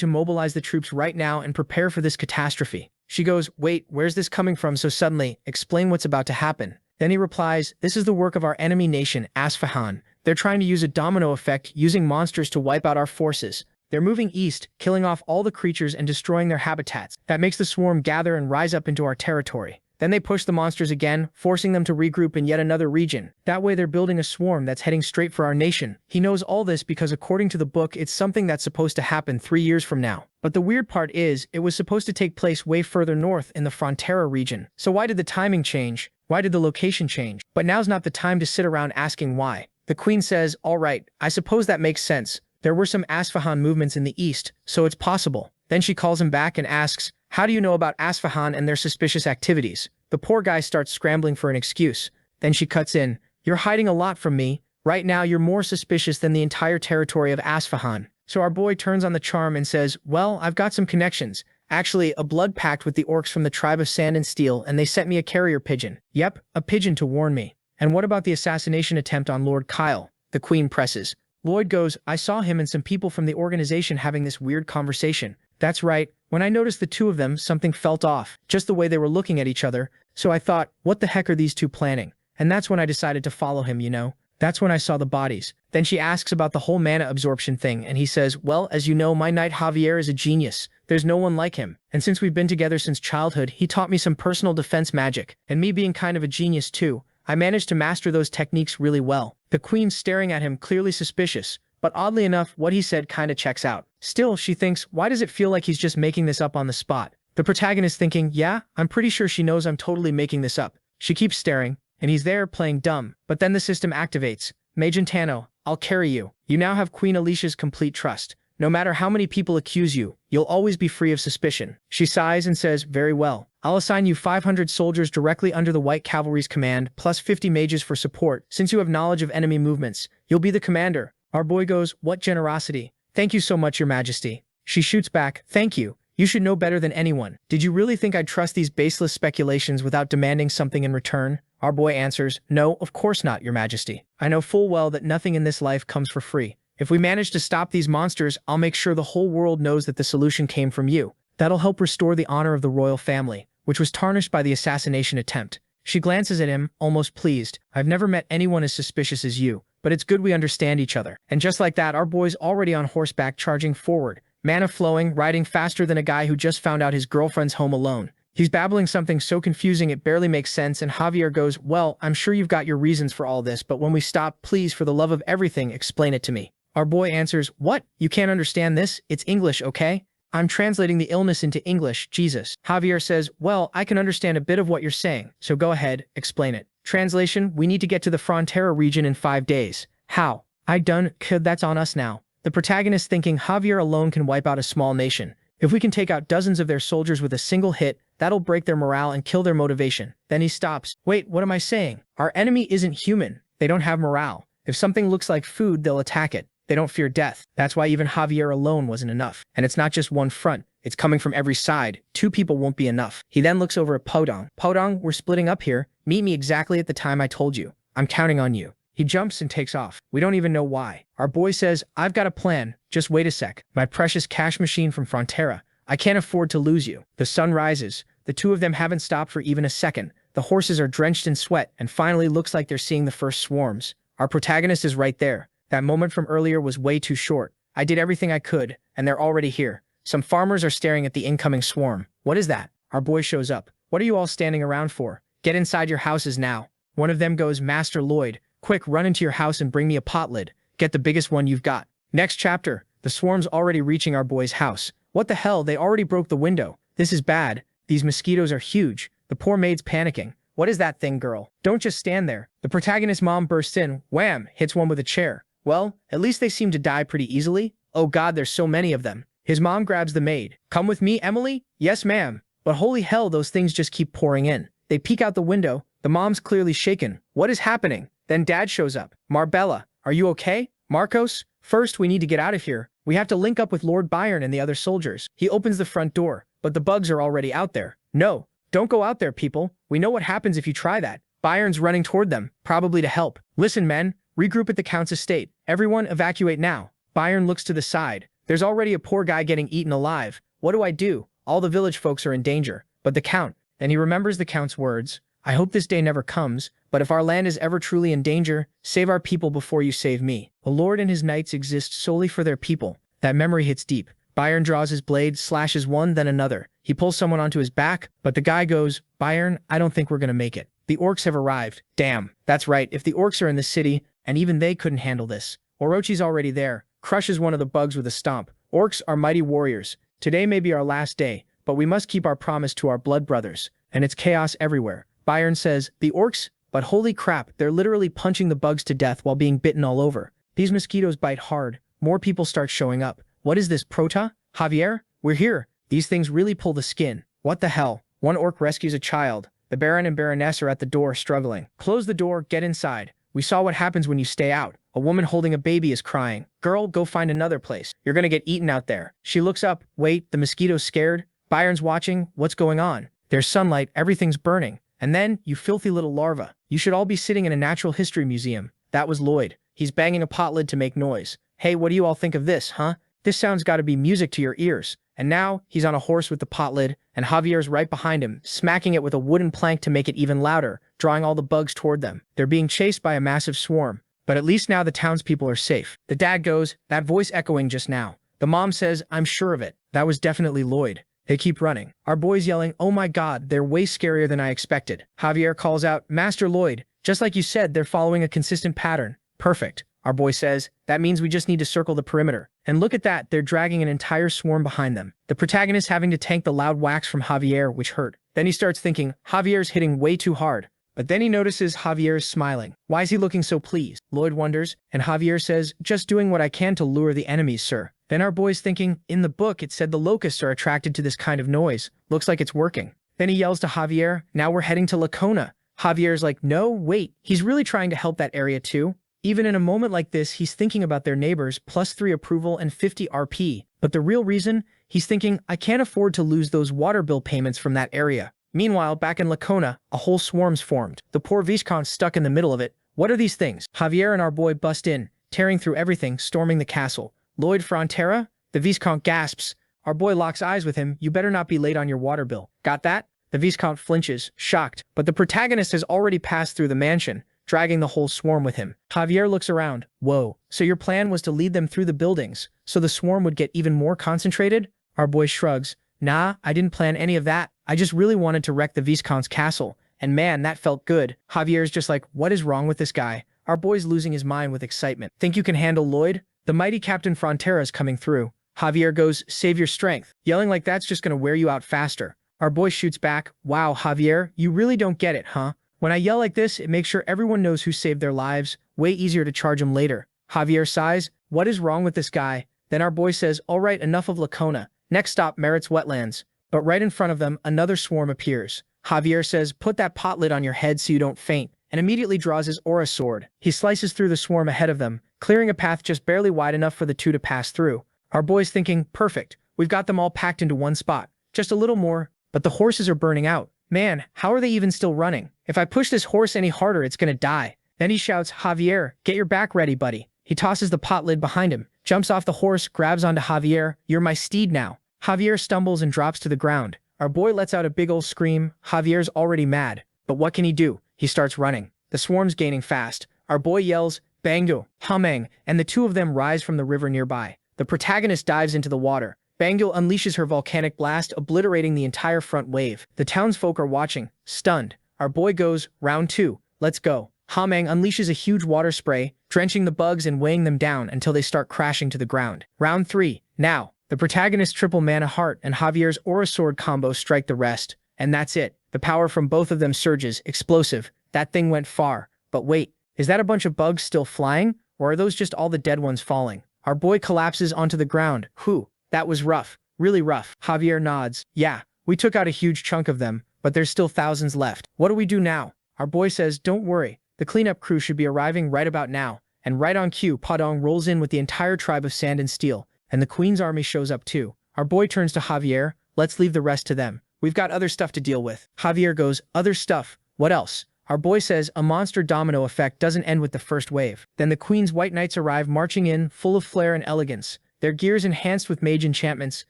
to mobilize the troops right now and prepare for this catastrophe. She goes, wait, where's this coming from so suddenly? Explain what's about to happen. Then he replies, this is the work of our enemy nation, Asfahan. They're trying to use a domino effect, using monsters to wipe out our forces. They're moving east, killing off all the creatures and destroying their habitats. That makes the swarm gather and rise up into our territory. Then they push the monsters again, forcing them to regroup in yet another region. That way they're building a swarm that's heading straight for our nation. He knows all this because according to the book, it's something that's supposed to happen 3 years from now. But the weird part is, it was supposed to take place way further north in the Frontera region. So why did the timing change? Why did the location change? But now's not the time to sit around asking why. The queen says, all right, I suppose that makes sense. There were some Asfahan movements in the east, so it's possible. Then she calls him back and asks, how do you know about Asfahan and their suspicious activities? The poor guy starts scrambling for an excuse. Then she cuts in, you're hiding a lot from me. Right now you're more suspicious than the entire territory of Asfahan. So our boy turns on the charm and says, well, I've got some connections. Actually, a blood pact with the orcs from the tribe of Sand and Steel, and they sent me a carrier pigeon. Yep, a pigeon to warn me. And what about the assassination attempt on Lord Kyle? The queen presses. Lloyd goes, I saw him and some people from the organization having this weird conversation. That's right. When I noticed the two of them, something felt off, just the way they were looking at each other. So I thought, what the heck are these two planning? And that's when I decided to follow him, you know. That's when I saw the bodies. Then she asks about the whole mana absorption thing, and he says, well, as you know, my knight Javier is a genius. There's no one like him. And since we've been together since childhood, he taught me some personal defense magic. And me being kind of a genius too, I managed to master those techniques really well. The queen's staring at him, clearly suspicious. But oddly enough, what he said kinda checks out. Still, she thinks, why does it feel like he's just making this up on the spot? The protagonist thinking, yeah, I'm pretty sure she knows I'm totally making this up. She keeps staring, and he's there playing dumb. But then the system activates. Magentano, I'll carry you. You now have Queen Alicia's complete trust. No matter how many people accuse you, you'll always be free of suspicion. She sighs and says, very well. I'll assign you 500 soldiers directly under the White Cavalry's command, plus 50 mages for support. Since you have knowledge of enemy movements, you'll be the commander. Our boy goes, what generosity. Thank you so much, Your Majesty. She shoots back, thank you. You should know better than anyone. Did you really think I'd trust these baseless speculations without demanding something in return? Our boy answers, no, of course not, Your Majesty. I know full well that nothing in this life comes for free. If we manage to stop these monsters, I'll make sure the whole world knows that the solution came from you. That'll help restore the honor of the royal family, which was tarnished by the assassination attempt. She glances at him, almost pleased. I've never met anyone as suspicious as you, but it's good we understand each other. And just like that, our boy's already on horseback charging forward. Mana flowing, riding faster than a guy who just found out his girlfriend's home alone. He's babbling something so confusing it barely makes sense, and Javier goes, well, I'm sure you've got your reasons for all this, but when we stop, please, for the love of everything, explain it to me. Our boy answers, what? You can't understand this? It's English, okay? I'm translating the illness into English, Jesus. Javier says, well, I can understand a bit of what you're saying, so go ahead, explain it. Translation, we need to get to the Frontera region in 5 days. How? I done, that's on us now. The protagonist thinking Javier alone can wipe out a small nation. If we can take out dozens of their soldiers with a single hit, that'll break their morale and kill their motivation. Then he stops. Wait, what am I saying? Our enemy isn't human. They don't have morale. If something looks like food, they'll attack it. They don't fear death. That's why even Javier alone wasn't enough. And it's not just one front. It's coming from every side. 2 people won't be enough. He then looks over at Podong. Podong, we're splitting up here. Meet me exactly at the time I told you. I'm counting on you. He jumps and takes off. We don't even know why. Our boy says, I've got a plan. Just wait a sec. My precious cash machine from Frontera. I can't afford to lose you. The sun rises. The 2 of them haven't stopped for even a second. The horses are drenched in sweat and finally looks like they're seeing the first swarms. Our protagonist is right there. That moment from earlier was way too short. I did everything I could, and they're already here. Some farmers are staring at the incoming swarm. What is that? Our boy shows up. What are you all standing around for? Get inside your houses now. One of them goes, Master Lloyd, quick, run into your house and bring me a pot lid. Get the biggest one you've got. Next chapter. The swarm's already reaching our boy's house. What the hell? They already broke the window. This is bad. These mosquitoes are huge. The poor maid's panicking. What is that thing, girl? Don't just stand there. The protagonist's mom bursts in, wham, hits one with a chair. Well, at least they seem to die pretty easily. Oh god, there's so many of them. His mom grabs the maid. Come with me, Emily? Yes, ma'am. But holy hell, those things just keep pouring in. They peek out the window. The mom's clearly shaken. What is happening? Then dad shows up. Marbella, are you okay? Marcos? First, we need to get out of here. We have to link up with Lord Byron and the other soldiers. He opens the front door, but the bugs are already out there. No, don't go out there, people. We know what happens if you try that. Byron's running toward them, probably to help. Listen, men, regroup at the Count's estate. Everyone evacuate now. Byron looks to the side. There's already a poor guy getting eaten alive. What do I do? All the village folks are in danger. But the Count. Then he remembers the Count's words. I hope this day never comes, but if our land is ever truly in danger, save our people before you save me. The Lord and his knights exist solely for their people. That memory hits deep. Byron draws his blade, slashes one, then another. He pulls someone onto his back, but the guy goes, Byron, I don't think we're gonna make it. The orcs have arrived. Damn. That's right, if the orcs are in the city, and even they couldn't handle this. Orochi's already there, crushes one of the bugs with a stomp. Orcs are mighty warriors. Today may be our last day, but we must keep our promise to our blood brothers. And it's chaos everywhere. Byron says, the orcs? but holy crap, they're literally punching the bugs to death while being bitten all over. These mosquitoes bite hard. More people start showing up. What is this, Prota? Javier? We're here. These things really pull the skin. What the hell? One orc rescues a child. The Baron and Baroness are at the door struggling. Close the door, get inside. We saw what happens when you stay out. A woman holding a baby is crying. Girl, go find another place. You're gonna get eaten out there. She looks up. Wait, the mosquito's scared? Byron's watching. What's going on? There's sunlight, everything's burning. And then, you filthy little larva. You should all be sitting in a natural history museum. That was Lloyd. He's banging a pot lid to make noise. Hey, what do you all think of this, huh? This sound's gotta be music to your ears. And now, he's on a horse with the pot lid, and Javier's right behind him, smacking it with a wooden plank to make it even louder, drawing all the bugs toward them. They're being chased by a massive swarm. But at least now the townspeople are safe. The dad goes, that voice echoing just now. The mom says, I'm sure of it. That was definitely Lloyd. They keep running. Our boy's yelling, oh my god, they're way scarier than I expected. Javier calls out, Master Lloyd, just like you said, they're following a consistent pattern. Perfect. Our boy says, that means we just need to circle the perimeter. And look at that, they're dragging an entire swarm behind them. The protagonist having to tank the loud whacks from Javier, which hurt. Then he starts thinking, Javier's hitting way too hard. But then he notices Javier's smiling. Why is he looking so pleased? Lloyd wonders, and Javier says, just doing what I can to lure the enemies, sir. Then our boy's thinking, in the book it said the locusts are attracted to this kind of noise. Looks like it's working. Then he yells to Javier, now we're heading to Lacona. Javier's like, no, wait, he's really trying to help that area too. Even in a moment like this, he's thinking about their neighbors, +3 approval and 50 RP. But the real reason? He's thinking, I can't afford to lose those water bill payments from that area. Meanwhile, back in Lacona, a whole swarm's formed. The poor Viscount's stuck in the middle of it. What are these things? Javier and our boy bust in, tearing through everything, storming the castle. Lloyd Frontera? The Viscount gasps. Our boy locks eyes with him. You better not be late on your water bill. Got that? The Viscount flinches, shocked. But the protagonist has already passed through the mansion, dragging the whole swarm with him. Javier looks around. Whoa, so your plan was to lead them through the buildings, so the swarm would get even more concentrated? Our boy shrugs. Nah, I didn't plan any of that. I just really wanted to wreck the Viscount's castle. And man, that felt good. Javier's just like, what is wrong with this guy? Our boy's losing his mind with excitement. Think you can handle Lloyd? The mighty Captain Frontera's coming through. Javier goes, save your strength. Yelling like that's just gonna wear you out faster. Our boy shoots back. Wow, Javier, you really don't get it, huh? When I yell like this, it makes sure everyone knows who saved their lives. Way easier to charge him later. Javier sighs. What is wrong with this guy? Then our boy says, all right, enough of Lacona. Next stop, Merritt's Wetlands. But right in front of them, another swarm appears. Javier says, put that pot lid on your head so you don't faint, and immediately draws his aura sword. He slices through the swarm ahead of them, clearing a path just barely wide enough for the two to pass through. Our boy's thinking, perfect. We've got them all packed into one spot. Just a little more. But the horses are burning out. Man, how are they even still running? If I push this horse any harder, it's gonna die. Then he shouts, Javier, get your back ready, buddy. He tosses the pot lid behind him, jumps off the horse, grabs onto Javier. You're my steed now. Javier stumbles and drops to the ground. Our boy lets out a big ol' scream. Javier's already mad. But what can he do? He starts running. The swarm's gaining fast. Our boy yells, Bango, Hameng, and the two of them rise from the river nearby. The protagonist dives into the water. Bango unleashes her volcanic blast, obliterating the entire front wave. The townsfolk are watching, stunned. Our boy goes, round 2, let's go. Hameng unleashes a huge water spray, drenching the bugs and weighing them down until they start crashing to the ground. Round 3, now. The protagonist's triple mana heart and Javier's aura sword combo strike the rest. And that's it. The power from both of them surges, explosive. That thing went far. But wait, is that a bunch of bugs still flying? Or are those just all the dead ones falling? Our boy collapses onto the ground. Whew, that was rough. Really rough. Javier nods. Yeah, we took out a huge chunk of them, but there's still thousands left. What do we do now? Our boy says, don't worry. The cleanup crew should be arriving right about now. And right on cue, Padong rolls in with the entire tribe of Sand and Steel. And the Queen's army shows up too. Our boy turns to Javier. Let's leave the rest to them. We've got other stuff to deal with. Javier goes, other stuff? What else? Our boy says a monster domino effect doesn't end with the first wave. Then the Queen's White Knights arrive marching in, full of flair and elegance. Their gears enhanced with mage enchantments.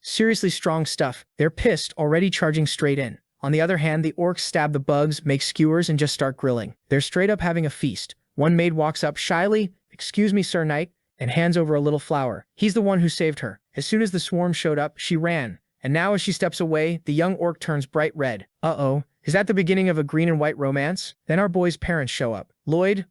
Seriously strong stuff. They're pissed, already charging straight in. On the other hand, the orcs stab the bugs, make skewers, and just start grilling. They're straight up having a feast. One maid walks up shyly. Excuse me, Sir Knight, and hands over a little flower. He's the one who saved her. As soon as the swarm showed up, she ran. And now as she steps away, the young orc turns bright red. Uh-oh. Is that the beginning of a green and white romance? Then our boy's parents show up. Lloyd,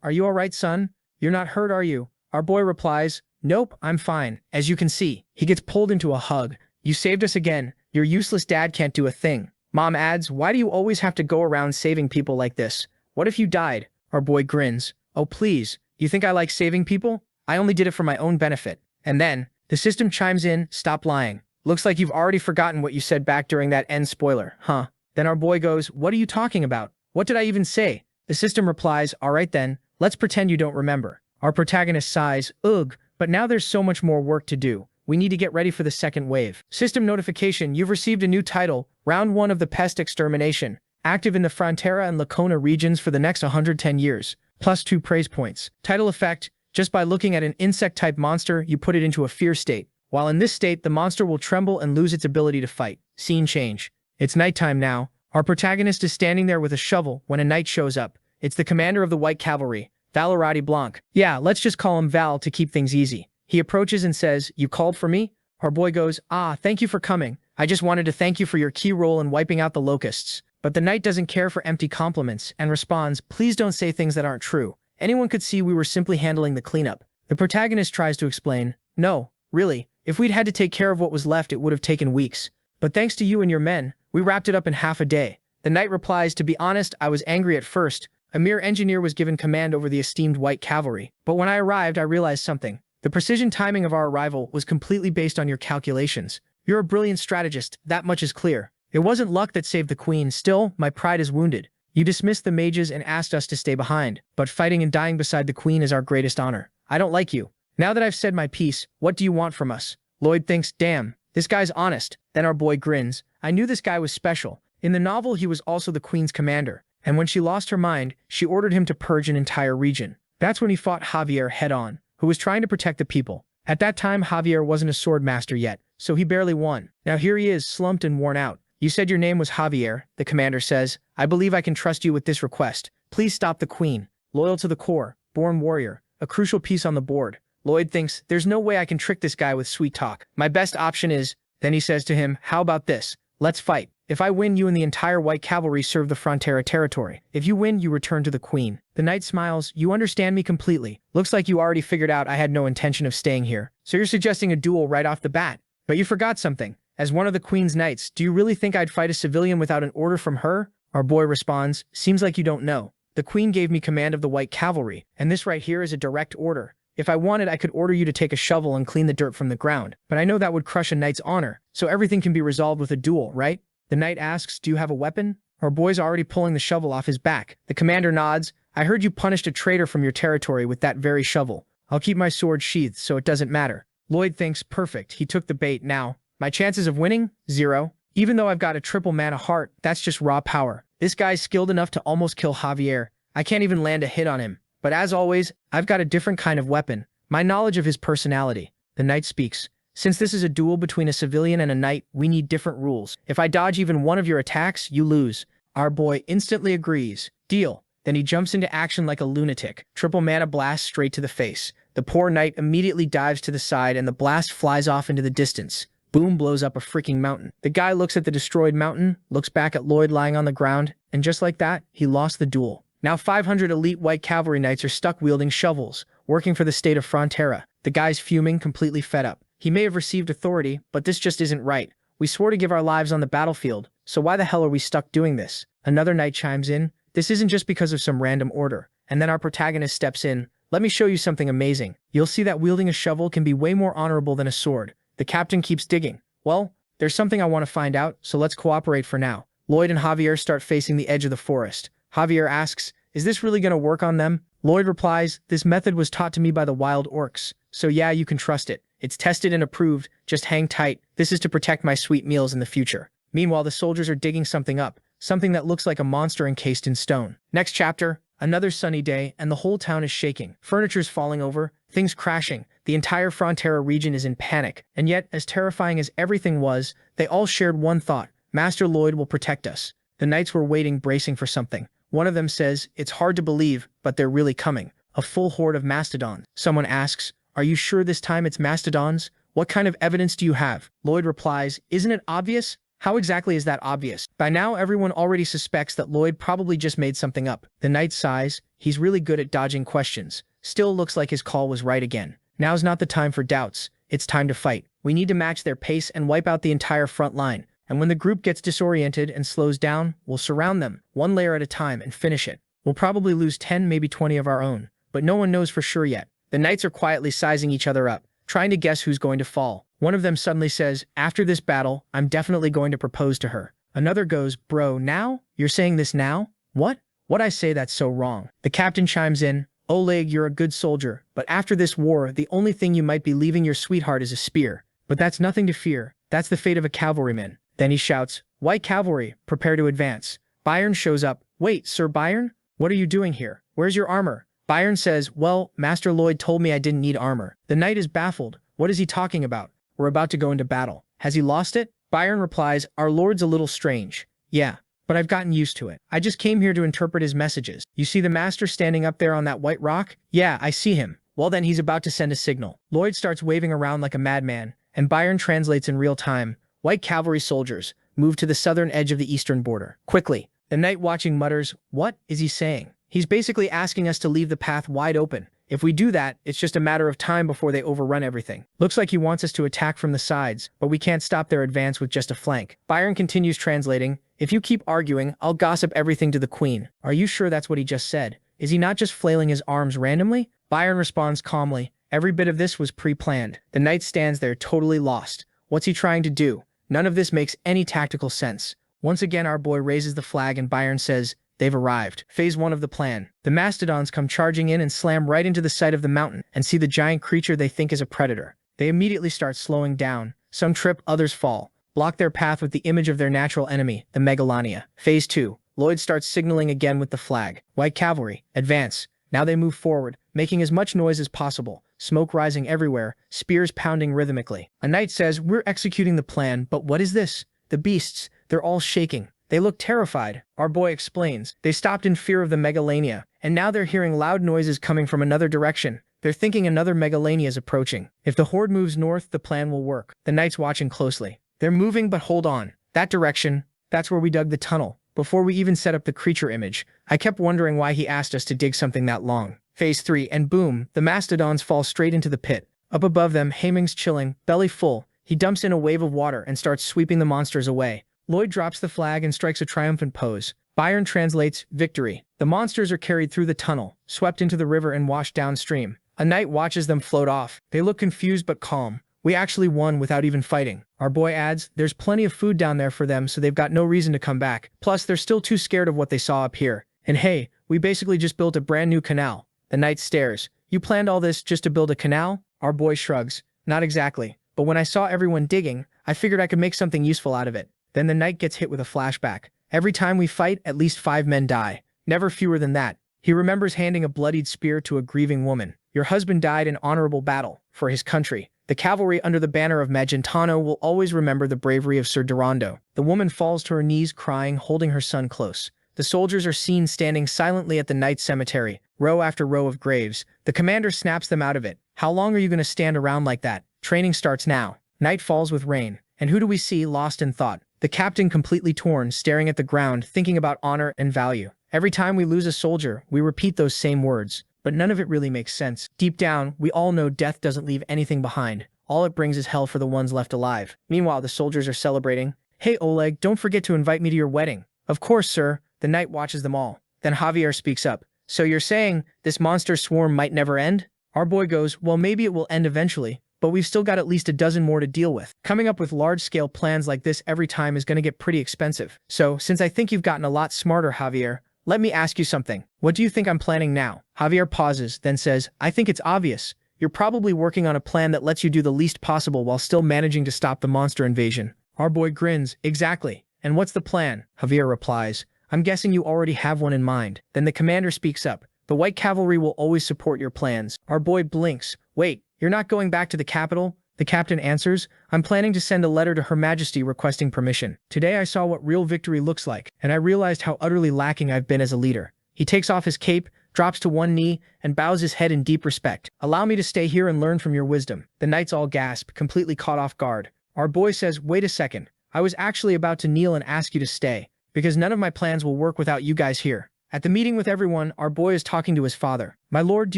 are you alright, son? You're not hurt, are you? Our boy replies, nope, I'm fine. As you can see, he gets pulled into a hug. You saved us again. Your useless dad can't do a thing. Mom adds, why do you always have to go around saving people like this? What if you died? Our boy grins. Oh please, you think I like saving people? I only did it for my own benefit. And then, the system chimes in, stop lying. Looks like you've already forgotten what you said back during that end spoiler, huh? Then our boy goes, what are you talking about? What did I even say? The system replies, alright then, let's pretend you don't remember. Our protagonist sighs, ugh, but now there's so much more work to do. We need to get ready for the second wave. System notification, you've received a new title, Round 1 of the Pest Extermination. Active in the Frontera and Lacona regions for the next 110 years. +2 praise points. Title effect, just by looking at an insect-type monster, you put it into a fear state. While in this state, the monster will tremble and lose its ability to fight. Scene change. It's nighttime now. Our protagonist is standing there with a shovel when a knight shows up. It's the commander of the White Cavalry, Valorati Blanc. Yeah, let's just call him Val to keep things easy. He approaches and says, you called for me? Our boy goes, ah, thank you for coming. I just wanted to thank you for your key role in wiping out the locusts. But the knight doesn't care for empty compliments and responds, please don't say things that aren't true. Anyone could see we were simply handling the cleanup. The protagonist tries to explain, no, really, if we'd had to take care of what was left, it would have taken weeks. But thanks to you and your men, we wrapped it up in half a day. The knight replies, to be honest, I was angry at first. A mere engineer was given command over the esteemed White Cavalry. But when I arrived, I realized something. The precision timing of our arrival was completely based on your calculations. You're a brilliant strategist, that much is clear. It wasn't luck that saved the queen, still, my pride is wounded. You dismissed the mages and asked us to stay behind, but fighting and dying beside the queen is our greatest honor. I don't like you. Now that I've said my piece, what do you want from us? Lloyd thinks, damn, this guy's honest. Then our boy grins. I knew this guy was special. In the novel, he was also the queen's commander, and when she lost her mind, she ordered him to purge an entire region. That's when he fought Javier head-on, who was trying to protect the people. At that time, Javier wasn't a sword master yet, so he barely won. Now here he is, slumped and worn out. You said your name was Javier, the commander says. I believe I can trust you with this request. Please stop the queen. Loyal to the core, born warrior, a crucial piece on the board. Lloyd thinks, there's no way I can trick this guy with sweet talk. My best option is, then he says to him, how about this? Let's fight. If I win, you and the entire White Cavalry serve the Frontera territory. If you win, you return to the queen. The knight smiles, you understand me completely. Looks like you already figured out I had no intention of staying here. So you're suggesting a duel right off the bat. But you forgot something. As one of the queen's knights, do you really think I'd fight a civilian without an order from her? Our boy responds, seems like you don't know. The queen gave me command of the White Cavalry, and this right here is a direct order. If I wanted, I could order you to take a shovel and clean the dirt from the ground, but I know that would crush a knight's honor, so everything can be resolved with a duel, right? The knight asks, do you have a weapon? Our boy's already pulling the shovel off his back. The commander nods, I heard you punished a traitor from your territory with that very shovel. I'll keep my sword sheathed so it doesn't matter. Lloyd thinks, perfect, he took the bait now. My chances of winning? 0. Even though I've got a triple mana heart, that's just raw power. This guy's skilled enough to almost kill Javier. I can't even land a hit on him. But as always, I've got a different kind of weapon. My knowledge of his personality. The knight speaks. Since this is a duel between a civilian and a knight, we need different rules. If I dodge even one of your attacks, you lose. Our boy instantly agrees. Deal. Then he jumps into action like a lunatic. Triple mana blast straight to the face. The poor knight immediately dives to the side and the blast flies off into the distance. Boom blows up a freaking mountain. The guy looks at the destroyed mountain, looks back at Lloyd lying on the ground, and just like that, he lost the duel. Now 500 elite White Cavalry knights are stuck wielding shovels, working for the state of Frontera. The guy's fuming, completely fed up. He may have received authority, but this just isn't right. We swore to give our lives on the battlefield, so why the hell are we stuck doing this? Another knight chimes in. This isn't just because of some random order. And then our protagonist steps in. Let me show you something amazing. You'll see that wielding a shovel can be way more honorable than a sword. The captain keeps digging. Well, there's something I want to find out, so let's cooperate for now. Lloyd and Javier start facing the edge of the forest. Javier asks, is this really going to work on them? Lloyd replies, this method was taught to me by the wild orcs. So yeah, you can trust it. It's tested and approved. Just hang tight. This is to protect my sweet meals in the future. Meanwhile, the soldiers are digging something up. Something that looks like a monster encased in stone. Next chapter, another sunny day, and the whole town is shaking. Furniture's falling over, things crashing. The entire Frontera region is in panic. And yet, as terrifying as everything was, they all shared one thought. Master Lloyd will protect us. The knights were waiting, bracing for something. One of them says, it's hard to believe, but they're really coming. A full horde of mastodons. Someone asks, are you sure this time it's mastodons? What kind of evidence do you have? Lloyd replies, isn't it obvious? How exactly is that obvious? By now, everyone already suspects that Lloyd probably just made something up. The knight sighs. He's really good at dodging questions. Still looks like his call was right again. Now's not the time for doubts. It's time to fight. We need to match their pace and wipe out the entire front line. And when the group gets disoriented and slows down, we'll surround them, one layer at a time, and finish it. We'll probably lose 10, maybe 20 of our own, but no one knows for sure yet. The knights are quietly sizing each other up, trying to guess who's going to fall. One of them suddenly says, after this battle, I'm definitely going to propose to her. Another goes, bro, now? You're saying this now? What? What I say that's so wrong. The captain chimes in, Oleg, you're a good soldier, but after this war, the only thing you might be leaving your sweetheart is a spear. But that's nothing to fear. That's the fate of a cavalryman. Then he shouts, White cavalry, prepare to advance. Byron shows up. Wait, Sir Byron? What are you doing here? Where's your armor? Byron says, well, Master Lloyd told me I didn't need armor. The knight is baffled. What is he talking about? We're about to go into battle. Has he lost it? Byron replies, our lord's a little strange. Yeah, but I've gotten used to it. I just came here to interpret his messages. You see the master standing up there on that white rock? Yeah, I see him. Well then he's about to send a signal. Lloyd starts waving around like a madman, and Byron translates in real time. White cavalry soldiers, move to the southern edge of the eastern border. Quickly. The knight watching mutters, what is he saying? He's basically asking us to leave the path wide open. If we do that, it's just a matter of time before they overrun everything. Looks like he wants us to attack from the sides, but we can't stop their advance with just a flank. Byron continues translating, if you keep arguing, I'll gossip everything to the queen. Are you sure that's what he just said? Is he not just flailing his arms randomly? Byron responds calmly, every bit of this was pre-planned. The knight stands there totally lost. What's he trying to do? None of this makes any tactical sense. Once again our boy raises the flag and Byron says, they've arrived. Phase 1 of the plan. The mastodons come charging in and slam right into the side of the mountain and see the giant creature they think is a predator. They immediately start slowing down. Some trip, others fall. Block their path with the image of their natural enemy, the Megalania. Phase 2. Lloyd starts signaling again with the flag. White cavalry, advance. Now they move forward, making as much noise as possible. Smoke rising everywhere, spears pounding rhythmically. A knight says, we're executing the plan, but what is this? The beasts, they're all shaking. They look terrified. Our boy explains. They stopped in fear of the Megalania, and now they're hearing loud noises coming from another direction. They're thinking another Megalania is approaching. If the horde moves north, the plan will work. The knight's watching closely. They're moving, but hold on. That direction, that's where we dug the tunnel. Before we even set up the creature image, I kept wondering why he asked us to dig something that long. Phase 3, and boom, the mastodons fall straight into the pit. Up above them, Haeming's chilling, belly full. He dumps in a wave of water and starts sweeping the monsters away. Lloyd drops the flag and strikes a triumphant pose. Byron translates, victory. The monsters are carried through the tunnel, swept into the river and washed downstream. A knight watches them float off. They look confused but calm. We actually won without even fighting. Our boy adds, there's plenty of food down there for them, so they've got no reason to come back. Plus, they're still too scared of what they saw up here. And hey, we basically just built a brand new canal. The knight stares. You planned all this just to build a canal? Our boy shrugs. Not exactly. But when I saw everyone digging, I figured I could make something useful out of it. Then the knight gets hit with a flashback. Every time we fight, at least 5 men die. Never fewer than that. He remembers handing a bloodied spear to a grieving woman. Your husband died in honorable battle, for his country. The cavalry under the banner of Magentano will always remember the bravery of Sir Durando. The woman falls to her knees crying, holding her son close. The soldiers are seen standing silently at the knight's cemetery, row after row of graves. The commander snaps them out of it. How long are you going to stand around like that? Training starts now. Night falls with rain. And who do we see lost in thought? The captain completely torn, staring at the ground, thinking about honor and value. Every time we lose a soldier, we repeat those same words. But none of it really makes sense. Deep down, we all know death doesn't leave anything behind. All it brings is hell for the ones left alive. Meanwhile, the soldiers are celebrating. Hey Oleg, don't forget to invite me to your wedding. Of course, sir. The knight watches them all. Then Javier speaks up. So you're saying this monster swarm might never end? Our boy goes, well, maybe it will end eventually, but we've still got at least a dozen more to deal with. Coming up with large-scale plans like this every time is going to get pretty expensive. So, since I think you've gotten a lot smarter, Javier, let me ask you something. What do you think I'm planning now? Javier pauses, then says, I think it's obvious. You're probably working on a plan that lets you do the least possible while still managing to stop the monster invasion. Our boy grins, exactly. And what's the plan? Javier replies, I'm guessing you already have one in mind. Then the commander speaks up. The white cavalry will always support your plans. Our boy blinks. Wait, you're not going back to the capital? The captain answers, I'm planning to send a letter to Her Majesty requesting permission. Today I saw what real victory looks like, and I realized how utterly lacking I've been as a leader. He takes off his cape, drops to one knee, and bows his head in deep respect. Allow me to stay here and learn from your wisdom. The knights all gasp, completely caught off guard. Our boy says, wait a second. I was actually about to kneel and ask you to stay, because none of my plans will work without you guys here. At the meeting with everyone, our boy is talking to his father. My lord, do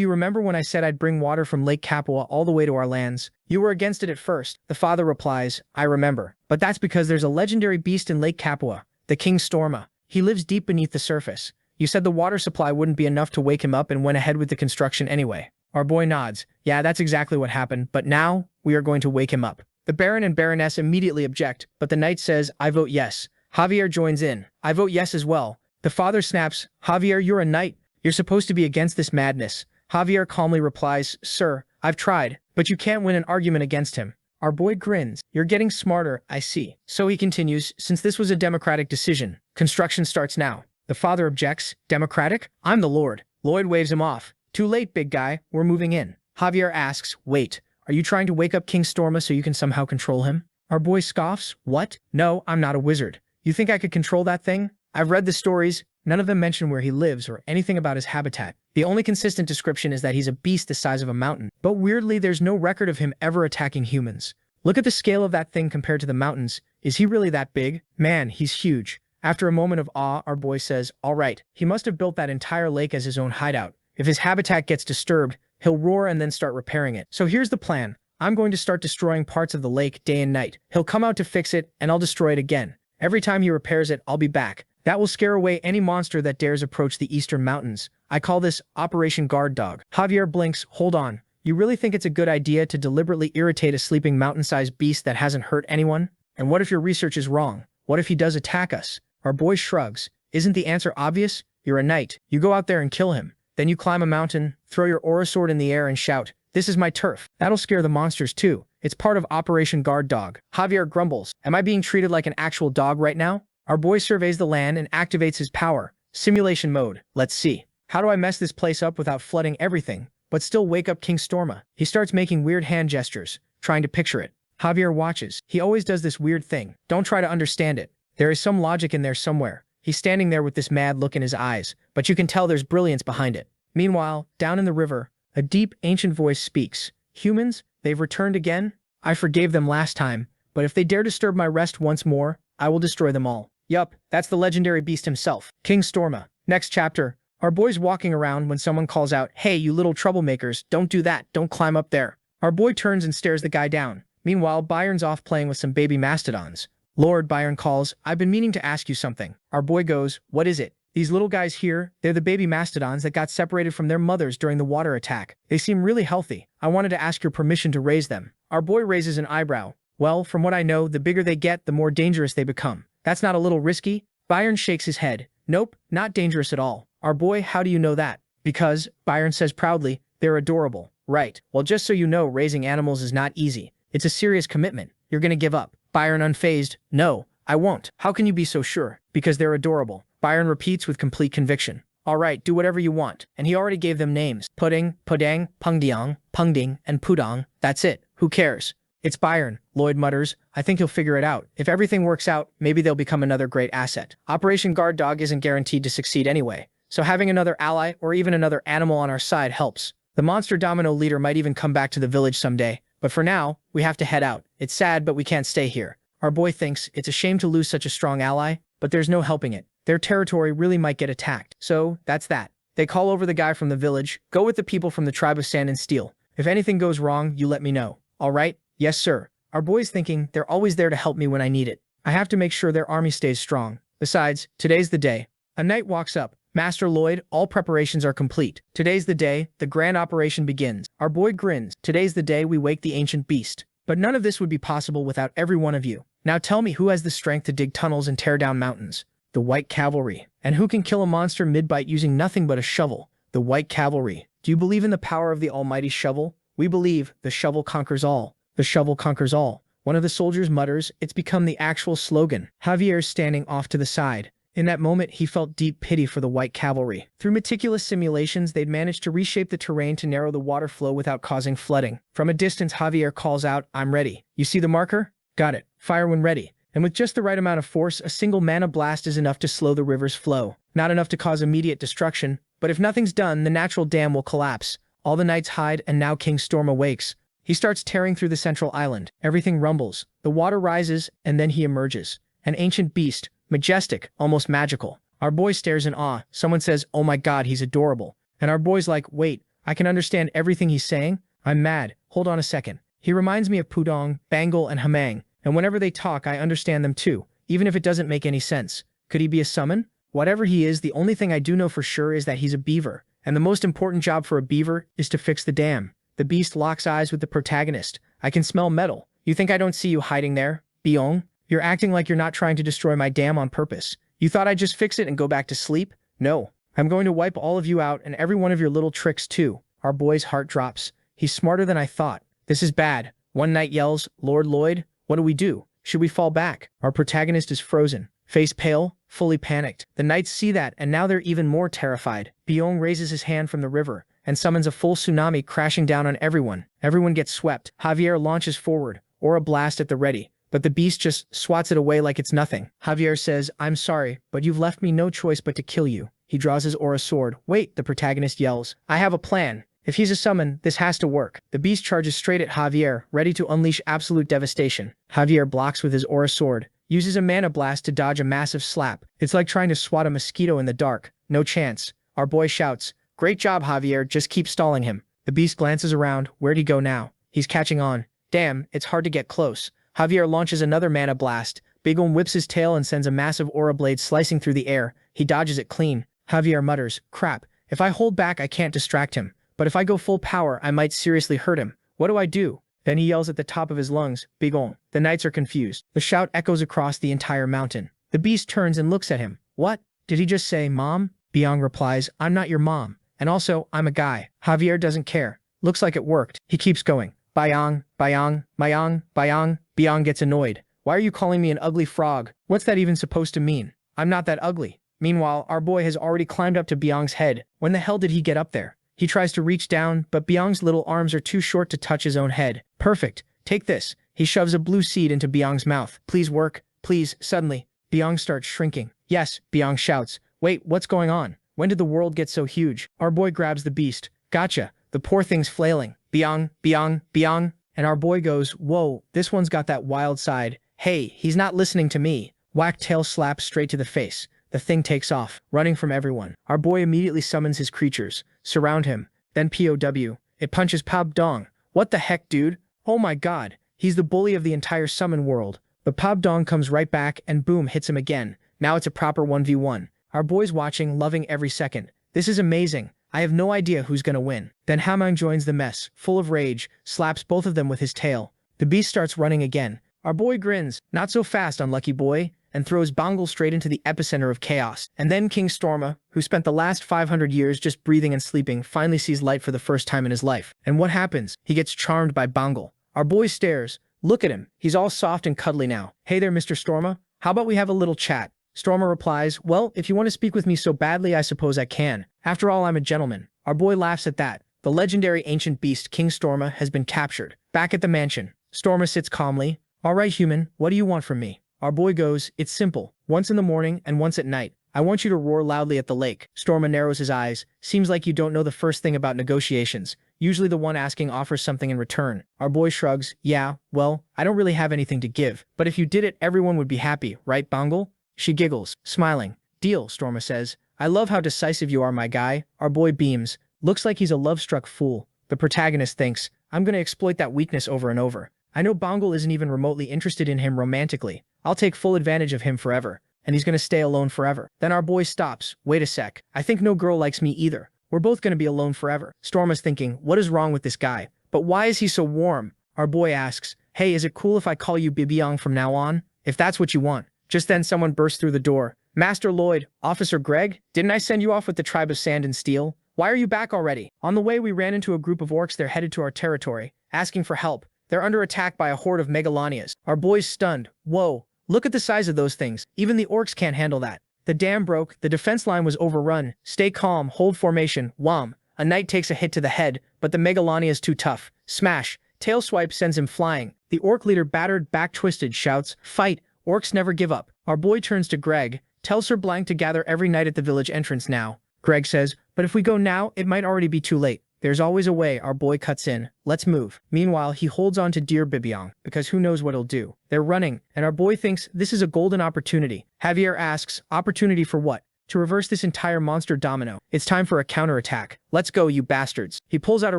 you remember when I said I'd bring water from Lake Capua all the way to our lands? You were against it at first. The father replies, I remember. But that's because there's a legendary beast in Lake Capua, the King Storma. He lives deep beneath the surface. You said the water supply wouldn't be enough to wake him up and went ahead with the construction anyway. Our boy nods. Yeah, that's exactly what happened, but now we are going to wake him up. The Baron and Baroness immediately object, but the knight says, I vote yes. Javier joins in. I vote yes as well. The father snaps, Javier, you're a knight. You're supposed to be against this madness. Javier calmly replies, Sir, I've tried, but you can't win an argument against him. Our boy grins. You're getting smarter, I see. So he continues, since this was a democratic decision, construction starts now. The father objects, democratic? I'm the lord. Lloyd waves him off. Too late, big guy, we're moving in. Javier asks, wait, are you trying to wake up King Storma so you can somehow control him? Our boy scoffs, what? No, I'm not a wizard. You think I could control that thing? I've read the stories. None of them mention where he lives or anything about his habitat. The only consistent description is that he's a beast the size of a mountain. But weirdly, there's no record of him ever attacking humans. Look at the scale of that thing compared to the mountains. Is he really that big? Man, he's huge. After a moment of awe, our boy says, all right, he must have built that entire lake as his own hideout. If his habitat gets disturbed, he'll roar and then start repairing it. So here's the plan. I'm going to start destroying parts of the lake day and night. He'll come out to fix it, and I'll destroy it again. Every time he repairs it, I'll be back. That will scare away any monster that dares approach the eastern mountains. I call this Operation Guard Dog. Javier blinks, hold on. You really think it's a good idea to deliberately irritate a sleeping mountain-sized beast that hasn't hurt anyone? And what if your research is wrong? What if he does attack us? Our boy shrugs. Isn't the answer obvious? You're a knight. You go out there and kill him. Then you climb a mountain, throw your aura sword in the air and shout, this is my turf. That'll scare the monsters too. It's part of Operation Guard Dog. Javier grumbles. Am I being treated like an actual dog right now? Our boy surveys the land and activates his power. Simulation mode. Let's see. How do I mess this place up without flooding everything, but still wake up King Storma? He starts making weird hand gestures, trying to picture it. Javier watches. He always does this weird thing. Don't try to understand it. There is some logic in there somewhere. He's standing there with this mad look in his eyes, but you can tell there's brilliance behind it. Meanwhile, down in the river, a deep, ancient voice speaks. Humans, they've returned again? I forgave them last time, but if they dare disturb my rest once more, I will destroy them all. Yup, that's the legendary beast himself, King Storma. Next chapter. Our boy's walking around when someone calls out, hey, you little troublemakers, don't do that, don't climb up there. Our boy turns and stares the guy down. Meanwhile, Byron's off playing with some baby mastodons. Lord, Byron calls, I've been meaning to ask you something. Our boy goes, what is it? These little guys here, they're the baby mastodons that got separated from their mothers during the water attack. They seem really healthy. I wanted to ask your permission to raise them. Our boy raises an eyebrow. Well, from what I know, the bigger they get, the more dangerous they become. That's not a little risky? Byron shakes his head. Nope, not dangerous at all. Our boy, how do you know that? Because, Byron says proudly, they're adorable. Right. Well, just so you know, raising animals is not easy. It's a serious commitment. You're gonna give up. Byron unfazed. No, I won't. How can you be so sure? Because they're adorable. Byron repeats with complete conviction. All right, do whatever you want. And he already gave them names. Pudding, Pudang, Pungdiang, Pungding, and Pudong. That's it. Who cares? It's Byron, Lloyd mutters. I think he'll figure it out. If everything works out, maybe they'll become another great asset. Operation Guard Dog isn't guaranteed to succeed anyway, so having another ally or even another animal on our side helps. The monster domino leader might even come back to the village someday, but for now, we have to head out. It's sad, but we can't stay here. Our boy thinks it's a shame to lose such a strong ally, but there's no helping it. Their territory really might get attacked. So, that's that. They call over the guy from the village. Go with the people from the tribe of Sand and Steel. If anything goes wrong, you let me know. All right? Yes, sir. Our boy's thinking they're always there to help me when I need it. I have to make sure their army stays strong. Besides, today's the day. A knight walks up. Master Lloyd, all preparations are complete. Today's the day, the grand operation begins. Our boy grins. Today's the day we wake the ancient beast. But none of this would be possible without every one of you. Now tell me who has the strength to dig tunnels and tear down mountains? The White Cavalry. And who can kill a monster mid-bite using nothing but a shovel? The White Cavalry. Do you believe in the power of the almighty shovel? We believe the shovel conquers all. The shovel conquers all. One of the soldiers mutters, it's become the actual slogan. Javier's standing off to the side. In that moment, he felt deep pity for the White Cavalry. Through meticulous simulations, they'd managed to reshape the terrain to narrow the water flow without causing flooding. From a distance, Javier calls out, I'm ready. You see the marker? Got it. Fire when ready. And with just the right amount of force, a single mana blast is enough to slow the river's flow. Not enough to cause immediate destruction, but if nothing's done, the natural dam will collapse. All the knights hide, and now King Storm awakes. He starts tearing through the central island. Everything rumbles. The water rises, and then he emerges. An ancient beast, majestic, almost magical. Our boy stares in awe. Someone says, oh my god, he's adorable. And our boy's like, wait, I can understand everything he's saying? I'm mad. Hold on a second. He reminds me of Pudong, Bangle, and Hamang. And whenever they talk, I understand them too, even if it doesn't make any sense. Could he be a summon? Whatever he is, the only thing I do know for sure is that he's a beaver. And the most important job for a beaver is to fix the dam. The beast locks eyes with the protagonist. I can smell metal. You think I don't see you hiding there, Byung? You're acting like you're not trying to destroy my dam on purpose. You thought I'd just fix it and go back to sleep? No. I'm going to wipe all of you out and every one of your little tricks too. Our boy's heart drops. He's smarter than I thought. This is bad. One knight yells, Lord Lloyd, what do we do? Should we fall back? Our protagonist is frozen, face pale, fully panicked. The knights see that and now they're even more terrified. Byung raises his hand from the river and summons a full tsunami crashing down on everyone. Everyone gets swept. Javier launches forward, or a blast at the ready, but the beast just swats it away like it's nothing. Javier says, I'm sorry, but you've left me no choice but to kill you. He draws his aura sword. Wait, the protagonist yells. I have a plan. If he's a summon, this has to work. The beast charges straight at Javier, ready to unleash absolute devastation. Javier blocks with his aura sword, uses a mana blast to dodge a massive slap. It's like trying to swat a mosquito in the dark. No chance. Our boy shouts, Great job, Javier, just keep stalling him. The beast glances around. Where'd he go now? He's catching on. Damn, it's hard to get close. Javier launches another mana blast. Byung whips his tail and sends a massive aura blade slicing through the air. He dodges it clean. Javier mutters, crap, if I hold back I can't distract him. But if I go full power I might seriously hurt him. What do I do? Then he yells at the top of his lungs, Byung. The knights are confused. The shout echoes across the entire mountain. The beast turns and looks at him. What? Did he just say, Mom? Byung replies, I'm not your mom. And also, I'm a guy. Javier doesn't care. Looks like it worked. He keeps going. Byung, Byung, Byung, Byung. Byung gets annoyed. Why are you calling me an ugly frog? What's that even supposed to mean? I'm not that ugly. Meanwhile, our boy has already climbed up to Byung's head. When the hell did he get up there? He tries to reach down, but Byung's little arms are too short to touch his own head. Perfect. Take this. He shoves a blue seed into Byung's mouth. Please work. Please. Suddenly, Byung starts shrinking. Yes, Byung shouts. Wait, what's going on? When did the world get so huge? Our boy grabs the beast. Gotcha. The poor thing's flailing. Byung, Byung, Byung. And our boy goes, whoa, this one's got that wild side. Hey, he's not listening to me. Whack tail slap straight to the face. The thing takes off, running from everyone. Our boy immediately summons his creatures. Surround him. Then POW. It punches Pab Dong. What the heck, dude? Oh my god. He's the bully of the entire summon world. But Pab Dong comes right back and boom, hits him again. Now it's a proper 1v1. Our boy's watching, loving every second. This is amazing. I have no idea who's gonna win. Then Hamang joins the mess, full of rage, slaps both of them with his tail. The beast starts running again. Our boy grins. Not so fast, unlucky boy. And throws Bongle straight into the epicenter of chaos. And then King Storma, who spent the last 500 years just breathing and sleeping, finally sees light for the first time in his life. And what happens? He gets charmed by Bongle. Our boy stares. Look at him. He's all soft and cuddly now. Hey there, Mr. Storma. How about we have a little chat? Storma replies, well, if you want to speak with me so badly, I suppose I can. After all, I'm a gentleman. Our boy laughs at that. The legendary ancient beast King Storma has been captured. Back at the mansion, Storma sits calmly. All right, human, what do you want from me? Our boy goes, it's simple. Once in the morning and once at night. I want you to roar loudly at the lake. Storma narrows his eyes. Seems like you don't know the first thing about negotiations. Usually the one asking offers something in return. Our boy shrugs. Yeah, well, I don't really have anything to give. But if you did it, everyone would be happy, right, Bongle? She giggles, smiling. Deal, Storma says. I love how decisive you are, my guy. Our boy beams. Looks like he's a love-struck fool. The protagonist thinks, I'm gonna exploit that weakness over and over. I know Bongle isn't even remotely interested in him romantically. I'll take full advantage of him forever. And he's gonna stay alone forever. Then our boy stops. Wait a sec. I think no girl likes me either. We're both gonna be alone forever. Storma's thinking, what is wrong with this guy? But why is he so warm? Our boy asks, hey, is it cool if I call you Bibiang from now on? If that's what you want. Just then someone bursts through the door. Master Lloyd, Officer Greg, didn't I send you off with the tribe of Sand and Steel? Why are you back already? On the way we ran into a group of orcs. They're headed to our territory, asking for help. They're under attack by a horde of megalonias. Our boy's stunned. Whoa, look at the size of those things. Even the orcs can't handle that. The dam broke, the defense line was overrun. Stay calm, hold formation, wham. A knight takes a hit to the head, but the megalonia is too tough. Smash. Tail swipe sends him flying. The orc leader, battered, back-twisted, shouts, fight. Orcs never give up. Our boy turns to Greg. Tell Sir Blank to gather every knight at the village entrance now. Greg says, but if we go now, it might already be too late. There's always a way. Our boy cuts in. Let's move. Meanwhile, he holds on to dear Bibiang, because who knows what he'll do. They're running, and our boy thinks this is a golden opportunity. Javier asks, opportunity for what? To reverse this entire monster domino. It's time for a counterattack. Let's go, you bastards. He pulls out a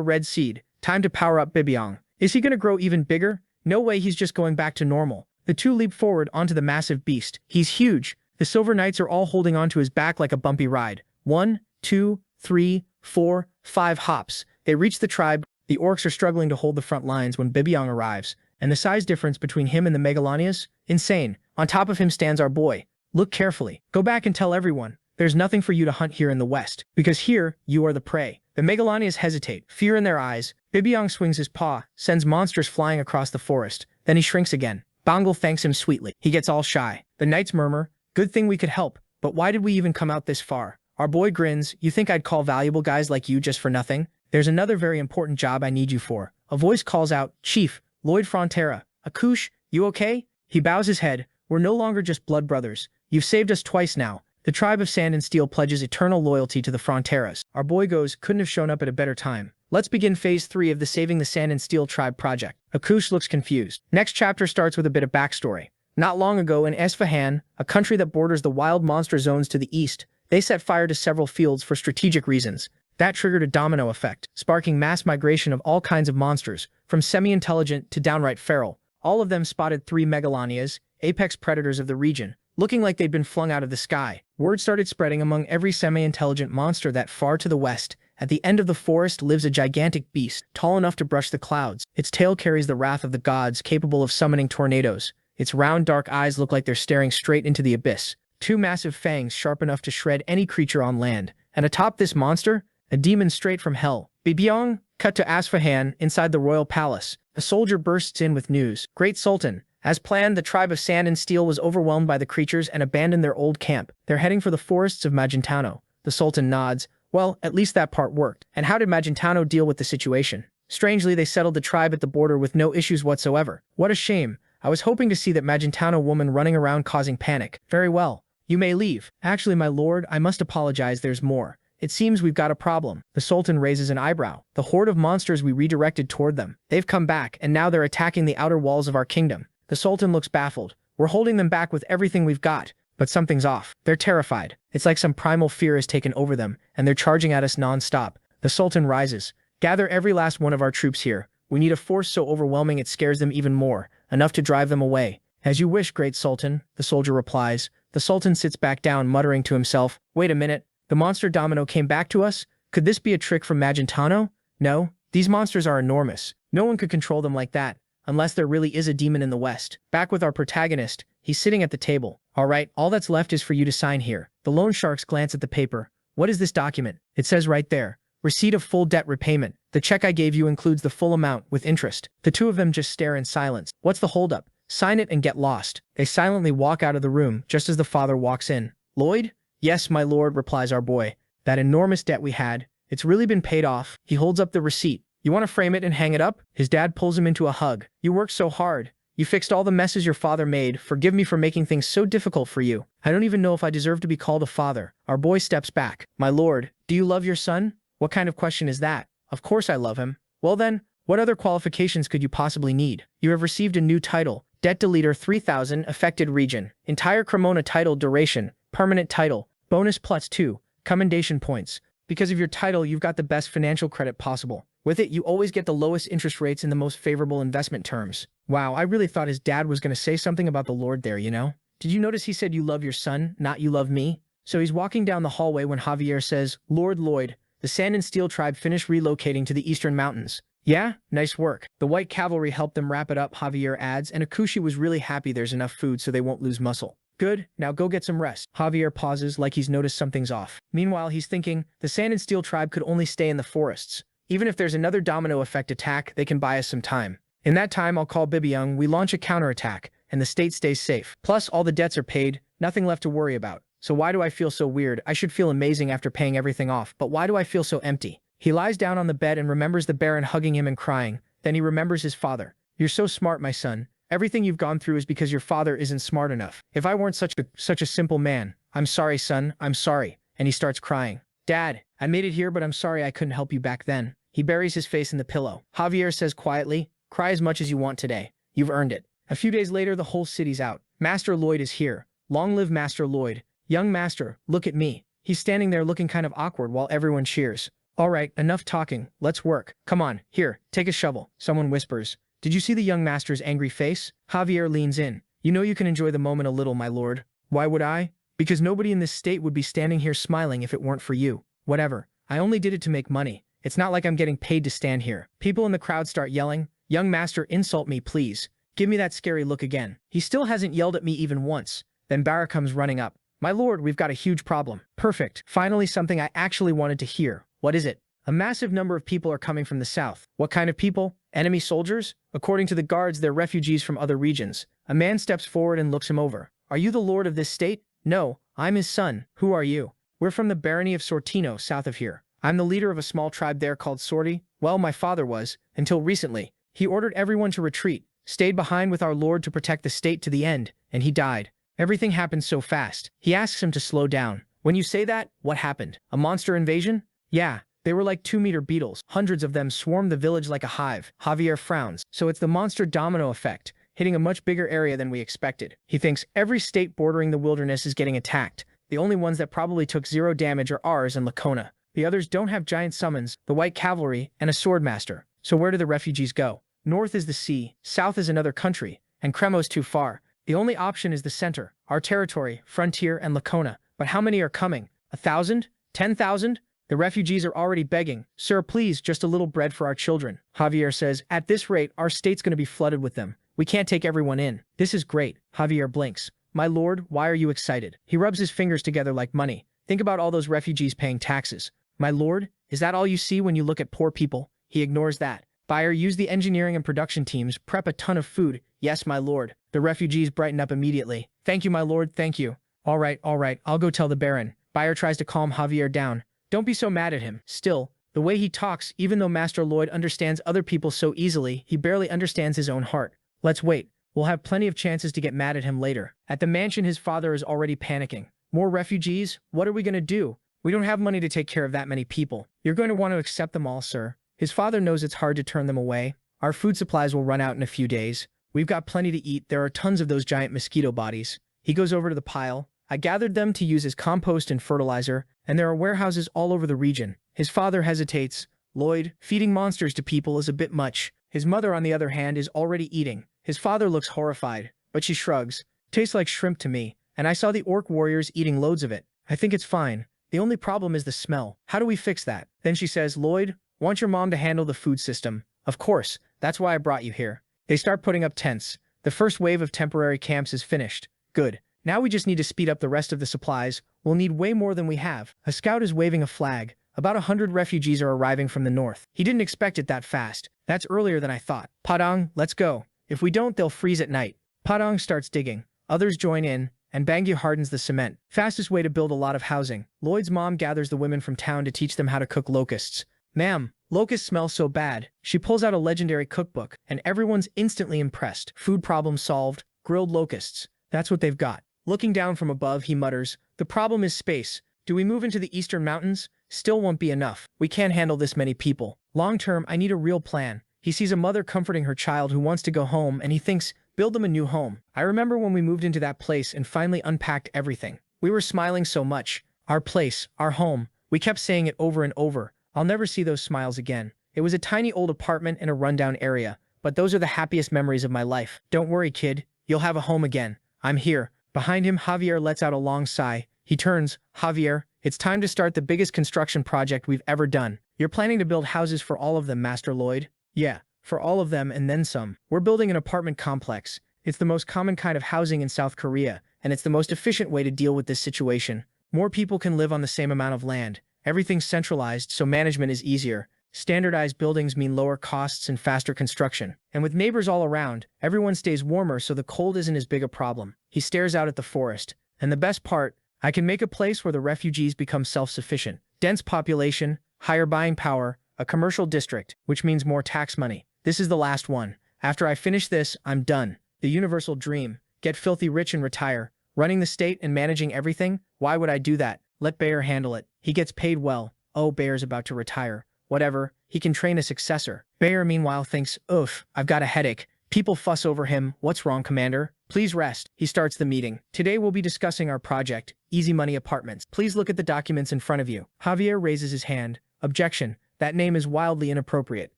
red seed. Time to power up Bibiang. Is he gonna grow even bigger? No way, he's just going back to normal. The two leap forward onto the massive beast. He's huge. The Silver Knights are all holding onto his back like a bumpy ride. 1, 2, 3, 4, 5 hops. They reach the tribe. The orcs are struggling to hold the front lines when Bibiong arrives, and the size difference between him and the Megalanias? Insane. On top of him stands our boy. Look carefully. Go back and tell everyone. There's nothing for you to hunt here in the west, because here, you are the prey. The Megalanias hesitate, fear in their eyes. Bibiong swings his paw, sends monsters flying across the forest. Then he shrinks again. Bongal thanks him sweetly. He gets all shy. The knights murmur, good thing we could help, but why did we even come out this far? Our boy grins, you think I'd call valuable guys like you just for nothing? There's another very important job I need you for. A voice calls out, Chief, Lloyd Frontera. Akush, you okay? He bows his head. We're no longer just blood brothers. You've saved us twice now. The tribe of Sand and Steel pledges eternal loyalty to the Fronteras. Our boy goes, couldn't have shown up at a better time. Let's begin phase 3 of the Saving the Sand and Steel tribe project. Akush looks confused. Next chapter starts with a bit of backstory. Not long ago in Esfahan, a country that borders the wild monster zones to the east, they set fire to several fields for strategic reasons. That triggered a domino effect, sparking mass migration of all kinds of monsters, from semi-intelligent to downright feral. All of them spotted 3 Megalanias, apex predators of the region, looking like they'd been flung out of the sky. Word started spreading among every semi-intelligent monster that far to the west, at the end of the forest lives a gigantic beast, tall enough to brush the clouds. Its tail carries the wrath of the gods, capable of summoning tornadoes. Its round dark eyes look like they're staring straight into the abyss. 2 massive fangs sharp enough to shred any creature on land. And atop this monster, a demon straight from hell. Bibiong, cut to Asfahan, inside the royal palace. A soldier bursts in with news. Great Sultan. As planned, the tribe of Sand and Steel was overwhelmed by the creatures and abandoned their old camp. They're heading for the forests of Magentano. The Sultan nods. Well, at least that part worked. And how did Magentano deal with the situation? Strangely, they settled the tribe at the border with no issues whatsoever. What a shame. I was hoping to see that Magentano woman running around causing panic. Very well. You may leave. Actually, my lord, I must apologize, there's more. It seems we've got a problem. The Sultan raises an eyebrow. The horde of monsters we redirected toward them. They've come back, and now they're attacking the outer walls of our kingdom. The Sultan looks baffled. We're holding them back with everything we've got. But something's off. They're terrified. It's like some primal fear has taken over them, and they're charging at us non-stop. The Sultan rises. Gather every last one of our troops here. We need a force so overwhelming it scares them even more, enough to drive them away. As you wish, great Sultan, the soldier replies. The Sultan sits back down, muttering to himself, wait a minute, the monster domino came back to us? Could this be a trick from Magentano? No, these monsters are enormous. No one could control them like that, unless there really is a demon in the west. Back with our protagonist, he's sitting at the table. All right, all that's left is for you to sign here. The loan sharks glance at the paper. What is this document? It says right there. Receipt of full debt repayment. The check I gave you includes the full amount, with interest. The two of them just stare in silence. What's the holdup? Sign it and get lost. They silently walk out of the room, just as the father walks in. Lloyd? Yes, my lord, replies our boy. That enormous debt we had, it's really been paid off. He holds up the receipt. You want to frame it and hang it up? His dad pulls him into a hug. You worked so hard. You fixed all the messes your father made. Forgive me for making things so difficult for you. I don't even know if I deserve to be called a father. Our boy steps back. My lord, do you love your son? What kind of question is that? Of course I love him. Well then, what other qualifications could you possibly need? You have received a new title. Debt Deleter 3000, affected region. Entire Cremona title duration. Permanent title. Bonus plus 2. Commendation points. Because of your title, you've got the best financial credit possible. With it, you always get the lowest interest rates and the most favorable investment terms. Wow, I really thought his dad was going to say something about the Lord there, you know? Did you notice he said you love your son, not you love me? So he's walking down the hallway when Javier says, Lord Lloyd, the Sand and Steel tribe finished relocating to the eastern mountains. Yeah, nice work. The white cavalry helped them wrap it up, Javier adds, and Akushi was really happy there's enough food so they won't lose muscle. Good, now go get some rest. Javier pauses like he's noticed something's off. Meanwhile, he's thinking, the Sand and Steel tribe could only stay in the forests. Even if there's another domino effect attack, they can buy us some time. In that time, I'll call Bibiong, we launch a counterattack, and the state stays safe. Plus, all the debts are paid, nothing left to worry about. So why do I feel so weird? I should feel amazing after paying everything off, but why do I feel so empty? He lies down on the bed and remembers the Baron hugging him and crying. Then he remembers his father. You're so smart, my son. Everything you've gone through is because your father isn't smart enough. If I weren't such a simple man. I'm sorry, son, I'm sorry. And he starts crying. Dad, I made it here, but I'm sorry I couldn't help you back then. He buries his face in the pillow. Javier says quietly, cry as much as you want today. You've earned it. A few days later, the whole city's out. Master Lloyd is here. Long live Master Lloyd. Young master, look at me. He's standing there looking kind of awkward while everyone cheers. All right, enough talking. Let's work. Come on, here, take a shovel. Someone whispers. Did you see the young master's angry face? Javier leans in. You know you can enjoy the moment a little, my lord. Why would I? Because nobody in this state would be standing here smiling if it weren't for you. Whatever. I only did it to make money. It's not like I'm getting paid to stand here. People in the crowd start yelling, "Young master, insult me, please. Give me that scary look again." He still hasn't yelled at me even once. Then Bara comes running up. "My lord, we've got a huge problem." Perfect. Finally something I actually wanted to hear. What is it? A massive number of people are coming from the south. What kind of people? Enemy soldiers? According to the guards, they're refugees from other regions. A man steps forward and looks him over. "Are you the lord of this state?" "No, I'm his son." "Who are you?" "We're from the barony of Sortino, south of here. I'm the leader of a small tribe there called Sorti." "Well, my father was, until recently. He ordered everyone to retreat, stayed behind with our lord to protect the state to the end, and he died. Everything happened so fast." He asks him to slow down. "When you say that, what happened? A monster invasion?" "Yeah. They were like 2-meter beetles. Hundreds of them swarmed the village like a hive." Javier frowns. "So it's the monster domino effect, hitting a much bigger area than we expected." He thinks every state bordering the wilderness is getting attacked. The only ones that probably took 0 damage are ours and Lacona. The others don't have giant summons, the white cavalry, and a swordmaster. So where do the refugees go? North is the sea, south is another country, and Cremo's too far. The only option is the center, our territory, frontier, and Lacona. But how many are coming? 1,000? 10,000? The refugees are already begging, "Sir, please, just a little bread for our children." Javier says, "At this rate, our state's going to be flooded with them. We can't take everyone in." "This is great." Javier blinks. "My lord, why are you excited?" He rubs his fingers together like money. "Think about all those refugees paying taxes." "My lord, is that all you see when you look at poor people?" He ignores that. "Buyer, use the engineering and production teams, prep a ton of food." "Yes, my lord." The refugees brighten up immediately. "Thank you, my lord, thank you." All right, I'll go tell the Baron." Buyer tries to calm Javier down. "Don't be so mad at him." Still, the way he talks, even though Master Lloyd understands other people so easily, he barely understands his own heart. "Let's wait. We'll have plenty of chances to get mad at him later." At the mansion, his father is already panicking. "More refugees? What are we going to do? We don't have money to take care of that many people." "You're going to want to accept them all, sir." His father knows it's hard to turn them away. "Our food supplies will run out in a few days. We've got plenty to eat. There are tons of those giant mosquito bodies." He goes over to the pile. "I gathered them to use as compost and fertilizer, and there are warehouses all over the region." His father hesitates. "Lloyd, feeding monsters to people is a bit much." His mother, on the other hand, is already eating. His father looks horrified, but she shrugs. "Tastes like shrimp to me, and I saw the orc warriors eating loads of it. I think it's fine. The only problem is the smell. How do we fix that?" Then she says, "Lloyd, want your mom to handle the food system?" "Of course, that's why I brought you here." They start putting up tents. The first wave of temporary camps is finished. Good. Now we just need to speed up the rest of the supplies. We'll need way more than we have. A scout is waving a flag. About 100 refugees are arriving from the north. He didn't expect it that fast. "That's earlier than I thought." "Padang, let's go. If we don't, they'll freeze at night." Padang starts digging. Others join in, and Bangui hardens the cement. Fastest way to build a lot of housing. Lloyd's mom gathers the women from town to teach them how to cook locusts. "Ma'am, locusts smell so bad." She pulls out a legendary cookbook, and everyone's instantly impressed. Food problem solved. Grilled locusts. That's what they've got. Looking down from above, he mutters, "The problem is space. Do we move into the eastern mountains? Still won't be enough. We can't handle this many people. Long term, I need a real plan." He sees a mother comforting her child who wants to go home, and he thinks, build them a new home. "I remember when we moved into that place and finally unpacked everything. We were smiling so much. Our place, our home. We kept saying it over and over. I'll never see those smiles again. It was a tiny old apartment in a rundown area, but those are the happiest memories of my life. Don't worry, kid. You'll have a home again. I'm here." Behind him, Javier lets out a long sigh. He turns. "Javier, it's time to start the biggest construction project we've ever done." "You're planning to build houses for all of them, Master Lloyd?" "Yeah, for all of them and then some. We're building an apartment complex. It's the most common kind of housing in South Korea, and it's the most efficient way to deal with this situation. More people can live on the same amount of land. Everything's centralized, so management is easier. Standardized buildings mean lower costs and faster construction. And with neighbors all around, everyone stays warmer so the cold isn't as big a problem." He stares out at the forest. "And the best part, I can make a place where the refugees become self-sufficient. Dense population, higher buying power, a commercial district, which means more tax money. This is the last one. After I finish this, I'm done. The universal dream. Get filthy rich and retire. Running the state and managing everything? Why would I do that? Let Bayer handle it. He gets paid well. Oh, Bayer's about to retire. Whatever, he can train a successor." Bayer meanwhile thinks, "Oof, I've got a headache. People fuss over him. What's wrong, Commander? Please rest." He starts the meeting. "Today we'll be discussing our project, Easy Money Apartments. Please look at the documents in front of you." Javier raises his hand. "Objection. That name is wildly inappropriate."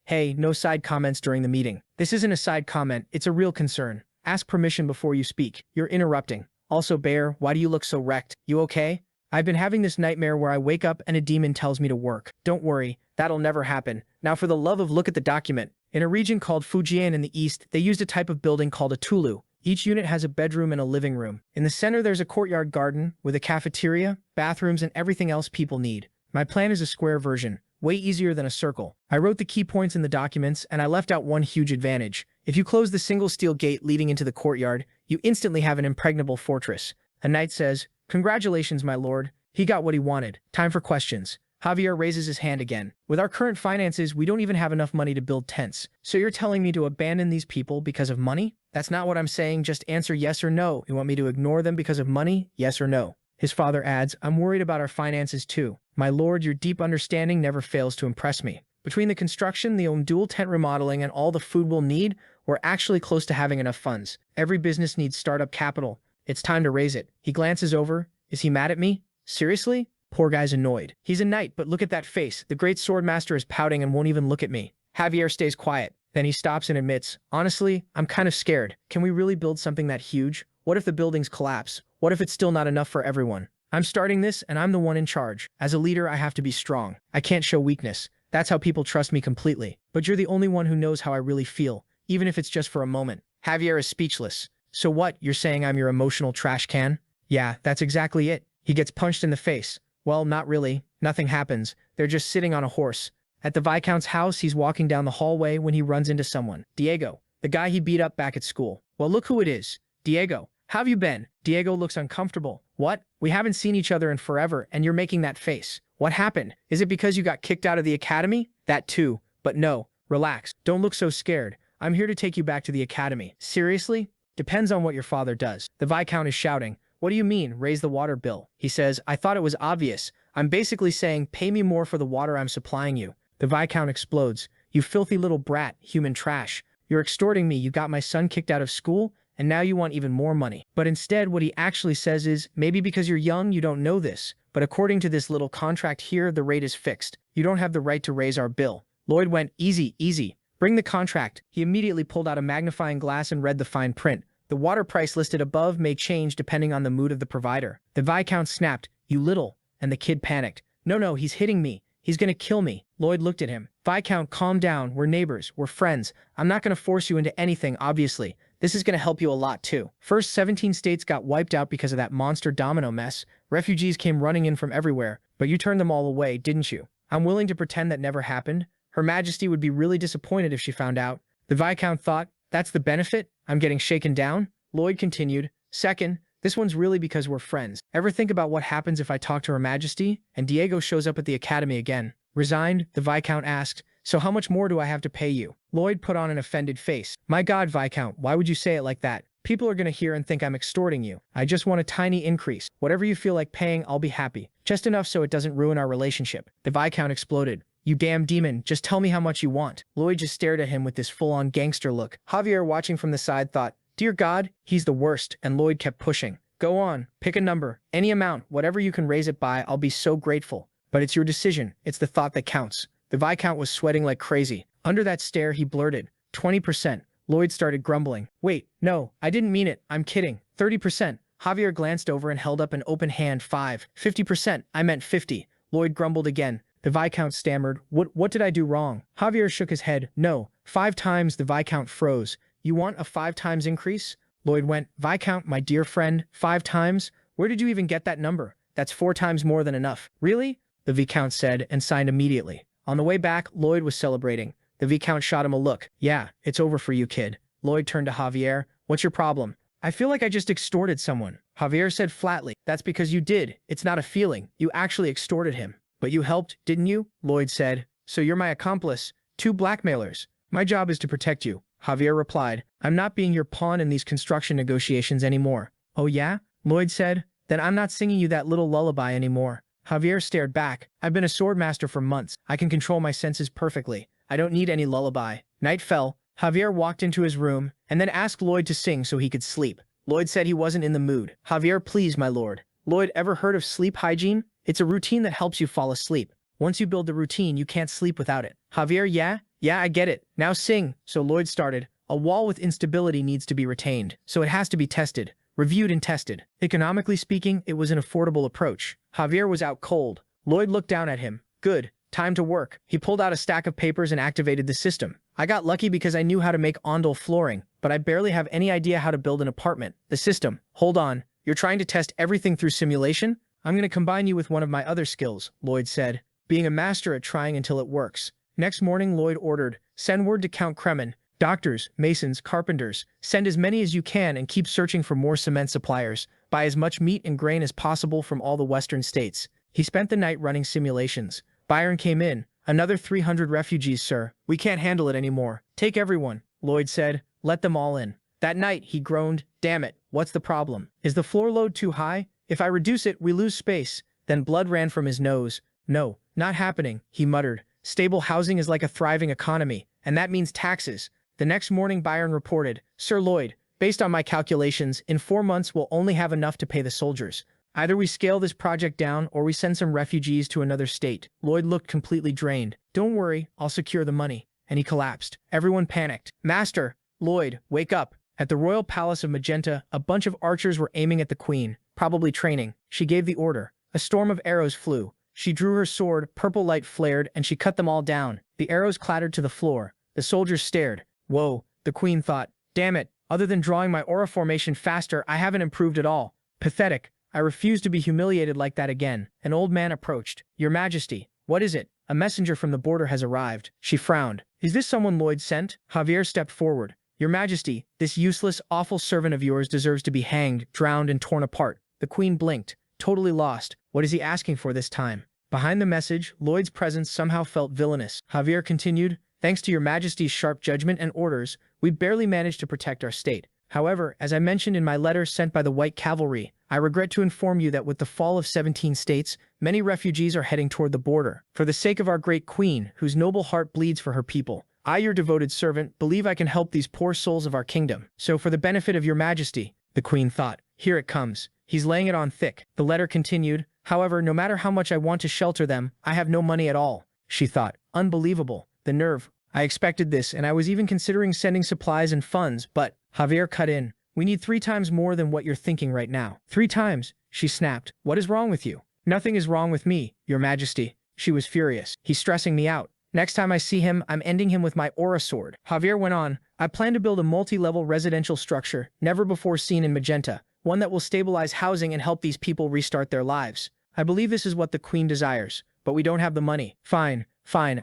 "Hey, no side comments during the meeting." "This isn't a side comment, it's a real concern. Ask permission before you speak. You're interrupting." Also, Bear, why do you look so wrecked? You okay? I've been having this nightmare where I wake up and a demon tells me to work. Don't worry, that'll never happen. Now for the love of look at the document. In a region called Fujian in the east, they used a type of building called a tulu. Each unit has a bedroom and a living room. In the center there's a courtyard garden with a cafeteria, bathrooms, and everything else people need. My plan is a square version, way easier than a circle. I wrote the key points in the documents and I left out one huge advantage. If you close the single steel gate leading into the courtyard, you instantly have an impregnable fortress. A knight says, "Congratulations, my lord. He got what he wanted. Time for questions." Javier raises his hand again. With our current finances, we don't even have enough money to build tents. So you're telling me to abandon these people because of money? That's not what I'm saying, just answer yes or no. You want me to ignore them because of money? Yes or no? His father adds, "I'm worried about our finances too. My lord, your deep understanding never fails to impress me. Between the construction, the dual tent remodeling, and all the food we'll need, we're actually close to having enough funds. Every business needs startup capital. It's time to raise it." He glances over. Is he mad at me? Seriously? Poor guy's annoyed. He's a knight, but look at that face. The great swordmaster is pouting and won't even look at me. Javier stays quiet. Then he stops and admits, "Honestly, I'm kind of scared. Can we really build something that huge? What if the buildings collapse? What if it's still not enough for everyone? I'm starting this and I'm the one in charge. As a leader, I have to be strong. I can't show weakness. That's how people trust me completely. But you're the only one who knows how I really feel, even if it's just for a moment." Javier is speechless. "So what, you're saying I'm your emotional trash can?" "Yeah, that's exactly it." He gets punched in the face. Well, not really. Nothing happens. They're just sitting on a horse. At the Viscount's house, he's walking down the hallway when he runs into someone. Diego, the guy he beat up back at school. "Well, look who it is. Diego, how have you been?" Diego looks uncomfortable. "What? We haven't seen each other in forever, and you're making that face. What happened? Is it because you got kicked out of the academy?" "That too. But no. Relax. Don't look so scared. I'm here to take you back to the academy." "Seriously?" "Depends on what your father does." The Viscount is shouting. "What do you mean, raise the water bill?" He says, "I thought it was obvious. I'm basically saying pay me more for the water I'm supplying you." The Viscount explodes. "You filthy little brat, human trash. You're extorting me. You got my son kicked out of school, and now you want even more money." But instead, what he actually says is, "Maybe because you're young, you don't know this, but according to this little contract here, the rate is fixed. You don't have the right to raise our bill." Lloyd went, "Easy, easy. Bring the contract." He immediately pulled out a magnifying glass and read the fine print. The water price listed above may change depending on the mood of the provider. The Viscount snapped, "You little," and the kid panicked. No, he's hitting me. He's gonna kill me." Lloyd looked at him. "Viscount, calm down. We're neighbors. We're friends. I'm not gonna force you into anything, obviously. This is gonna help you a lot, too. First, 17 states got wiped out because of that monster domino mess. Refugees came running in from everywhere, but you turned them all away, didn't you? I'm willing to pretend that never happened. Her Majesty would be really disappointed if she found out." The Viscount thought, "That's the benefit? I'm getting shaken down?" Lloyd continued, "Second, this one's really because we're friends. Ever think about what happens if I talk to Her Majesty?" And Diego shows up at the academy again. Resigned, the Viscount asked, "So how much more do I have to pay you?" Lloyd put on an offended face. "My God, Viscount, why would you say it like that? People are gonna hear and think I'm extorting you. I just want a tiny increase. Whatever you feel like paying, I'll be happy. Just enough so it doesn't ruin our relationship." The Viscount exploded. "You damn demon, just tell me how much you want." Lloyd just stared at him with this full-on gangster look. Javier, watching from the side, thought, "Dear God, he's the worst," and Lloyd kept pushing. "Go on, pick a number, any amount, whatever you can raise it by, I'll be so grateful. But it's your decision, it's the thought that counts." The Viscount was sweating like crazy. Under that stare, he blurted, 20%. Lloyd started grumbling. "Wait, no, I didn't mean it, I'm kidding. 30%. Javier glanced over and held up an open hand. 50%, I meant 50. Lloyd grumbled again. The Viscount stammered, What did I do wrong?" Javier shook his head. "No, 5 times." The Viscount froze. "You want a 5 times increase?" Lloyd went, "Viscount, my dear friend, 5 times? Where did you even get that number? That's 4 times more than enough." "Really?" the Viscount said, and signed immediately. On the way back, Lloyd was celebrating. The Viscount shot him a look. "Yeah, it's over for you, kid." Lloyd turned to Javier. "What's your problem?" "I feel like I just extorted someone." Javier said flatly, "That's because you did. It's not a feeling. You actually extorted him." "But you helped, didn't you?" Lloyd said. "So you're my accomplice. 2 blackmailers. My job is to protect you." Javier replied, "I'm not being your pawn in these construction negotiations anymore." "Oh yeah?" Lloyd said. "Then I'm not singing you that little lullaby anymore." Javier stared back. "I've been a swordmaster for months. I can control my senses perfectly. I don't need any lullaby." Night fell. Javier walked into his room, and then asked Lloyd to sing so he could sleep. Lloyd said he wasn't in the mood. "Javier, please, my lord." Lloyd, ever heard of sleep hygiene? It's a routine that helps you fall asleep. Once you build the routine, you can't sleep without it. Javier, yeah, I get it. Now sing. So Lloyd started. "A wall with instability needs to be retained, so it has to be tested. reviewed and tested. Economically speaking, it was an affordable approach. Javier was out cold. Lloyd looked down at him. Good. Time to work. He pulled out a stack of papers and activated the system. I got lucky because I knew how to make ondel flooring, but I barely have any idea how to build an apartment. The system. Hold on. You're trying to test everything through simulation? I'm going to combine you with one of my other skills, Lloyd said, being a master at trying until it works. Next morning, Lloyd ordered, send word to Count Kremen. Doctors, masons, carpenters, send as many as you can and keep searching for more cement suppliers. Buy as much meat and grain as possible from all the western states. He spent the night running simulations. Byron came in. Another 300 refugees, sir. We can't handle it anymore. Take everyone, Lloyd said. Let them all in. That night, he groaned. Damn it, what's the problem? Is the floor load too high? If I reduce it, we lose space. Then blood ran from his nose. No, not happening, he muttered. Stable housing is like a thriving economy, and that means taxes. The next morning, Byron reported, Sir Lloyd, based on my calculations, in 4 months we'll only have enough to pay the soldiers. Either we scale this project down or we send some refugees to another state. Lloyd looked completely drained. Don't worry, I'll secure the money. And he collapsed. Everyone panicked. Master, Lloyd, wake up. At the royal palace of Magenta, a bunch of archers were aiming at the queen, probably training. She gave the order. A storm of arrows flew. She drew her sword, purple light flared, and she cut them all down. The arrows clattered to the floor. The soldiers stared. Whoa, the queen thought. Damn it, other than drawing my aura formation faster, I haven't improved at all. Pathetic. I refuse to be humiliated like that again. An old man approached. Your Majesty, what is it? A messenger from the border has arrived. She frowned. Is this someone Lloyd sent? Javier stepped forward. Your Majesty, this useless, awful servant of yours deserves to be hanged, drowned, and torn apart. The queen blinked, totally lost. What is he asking for this time? Behind the message, Lloyd's presence somehow felt villainous. Javier continued, thanks to your Majesty's sharp judgment and orders, we barely managed to protect our state. However, as I mentioned in my letter sent by the White Cavalry, I regret to inform you that with the fall of 17 states, many refugees are heading toward the border. For the sake of our great queen, whose noble heart bleeds for her people, I, your devoted servant, believe I can help these poor souls of our kingdom. So for the benefit of your Majesty, the queen thought, here it comes. He's laying it on thick. The letter continued, however, no matter how much I want to shelter them, I have no money at all. She thought, unbelievable. The nerve. I expected this, and I was even considering sending supplies and funds, but Javier cut in. We need 3 times more than what you're thinking right now. 3 times, she snapped. What is wrong with you? Nothing is wrong with me, your Majesty. She was furious. He's stressing me out. Next time I see him, I'm ending him with my aura sword. Javier went on, I plan to build a multi-level residential structure, never before seen in Magenta, one that will stabilize housing and help these people restart their lives. I believe this is what the queen desires, but we don't have the money. Fine,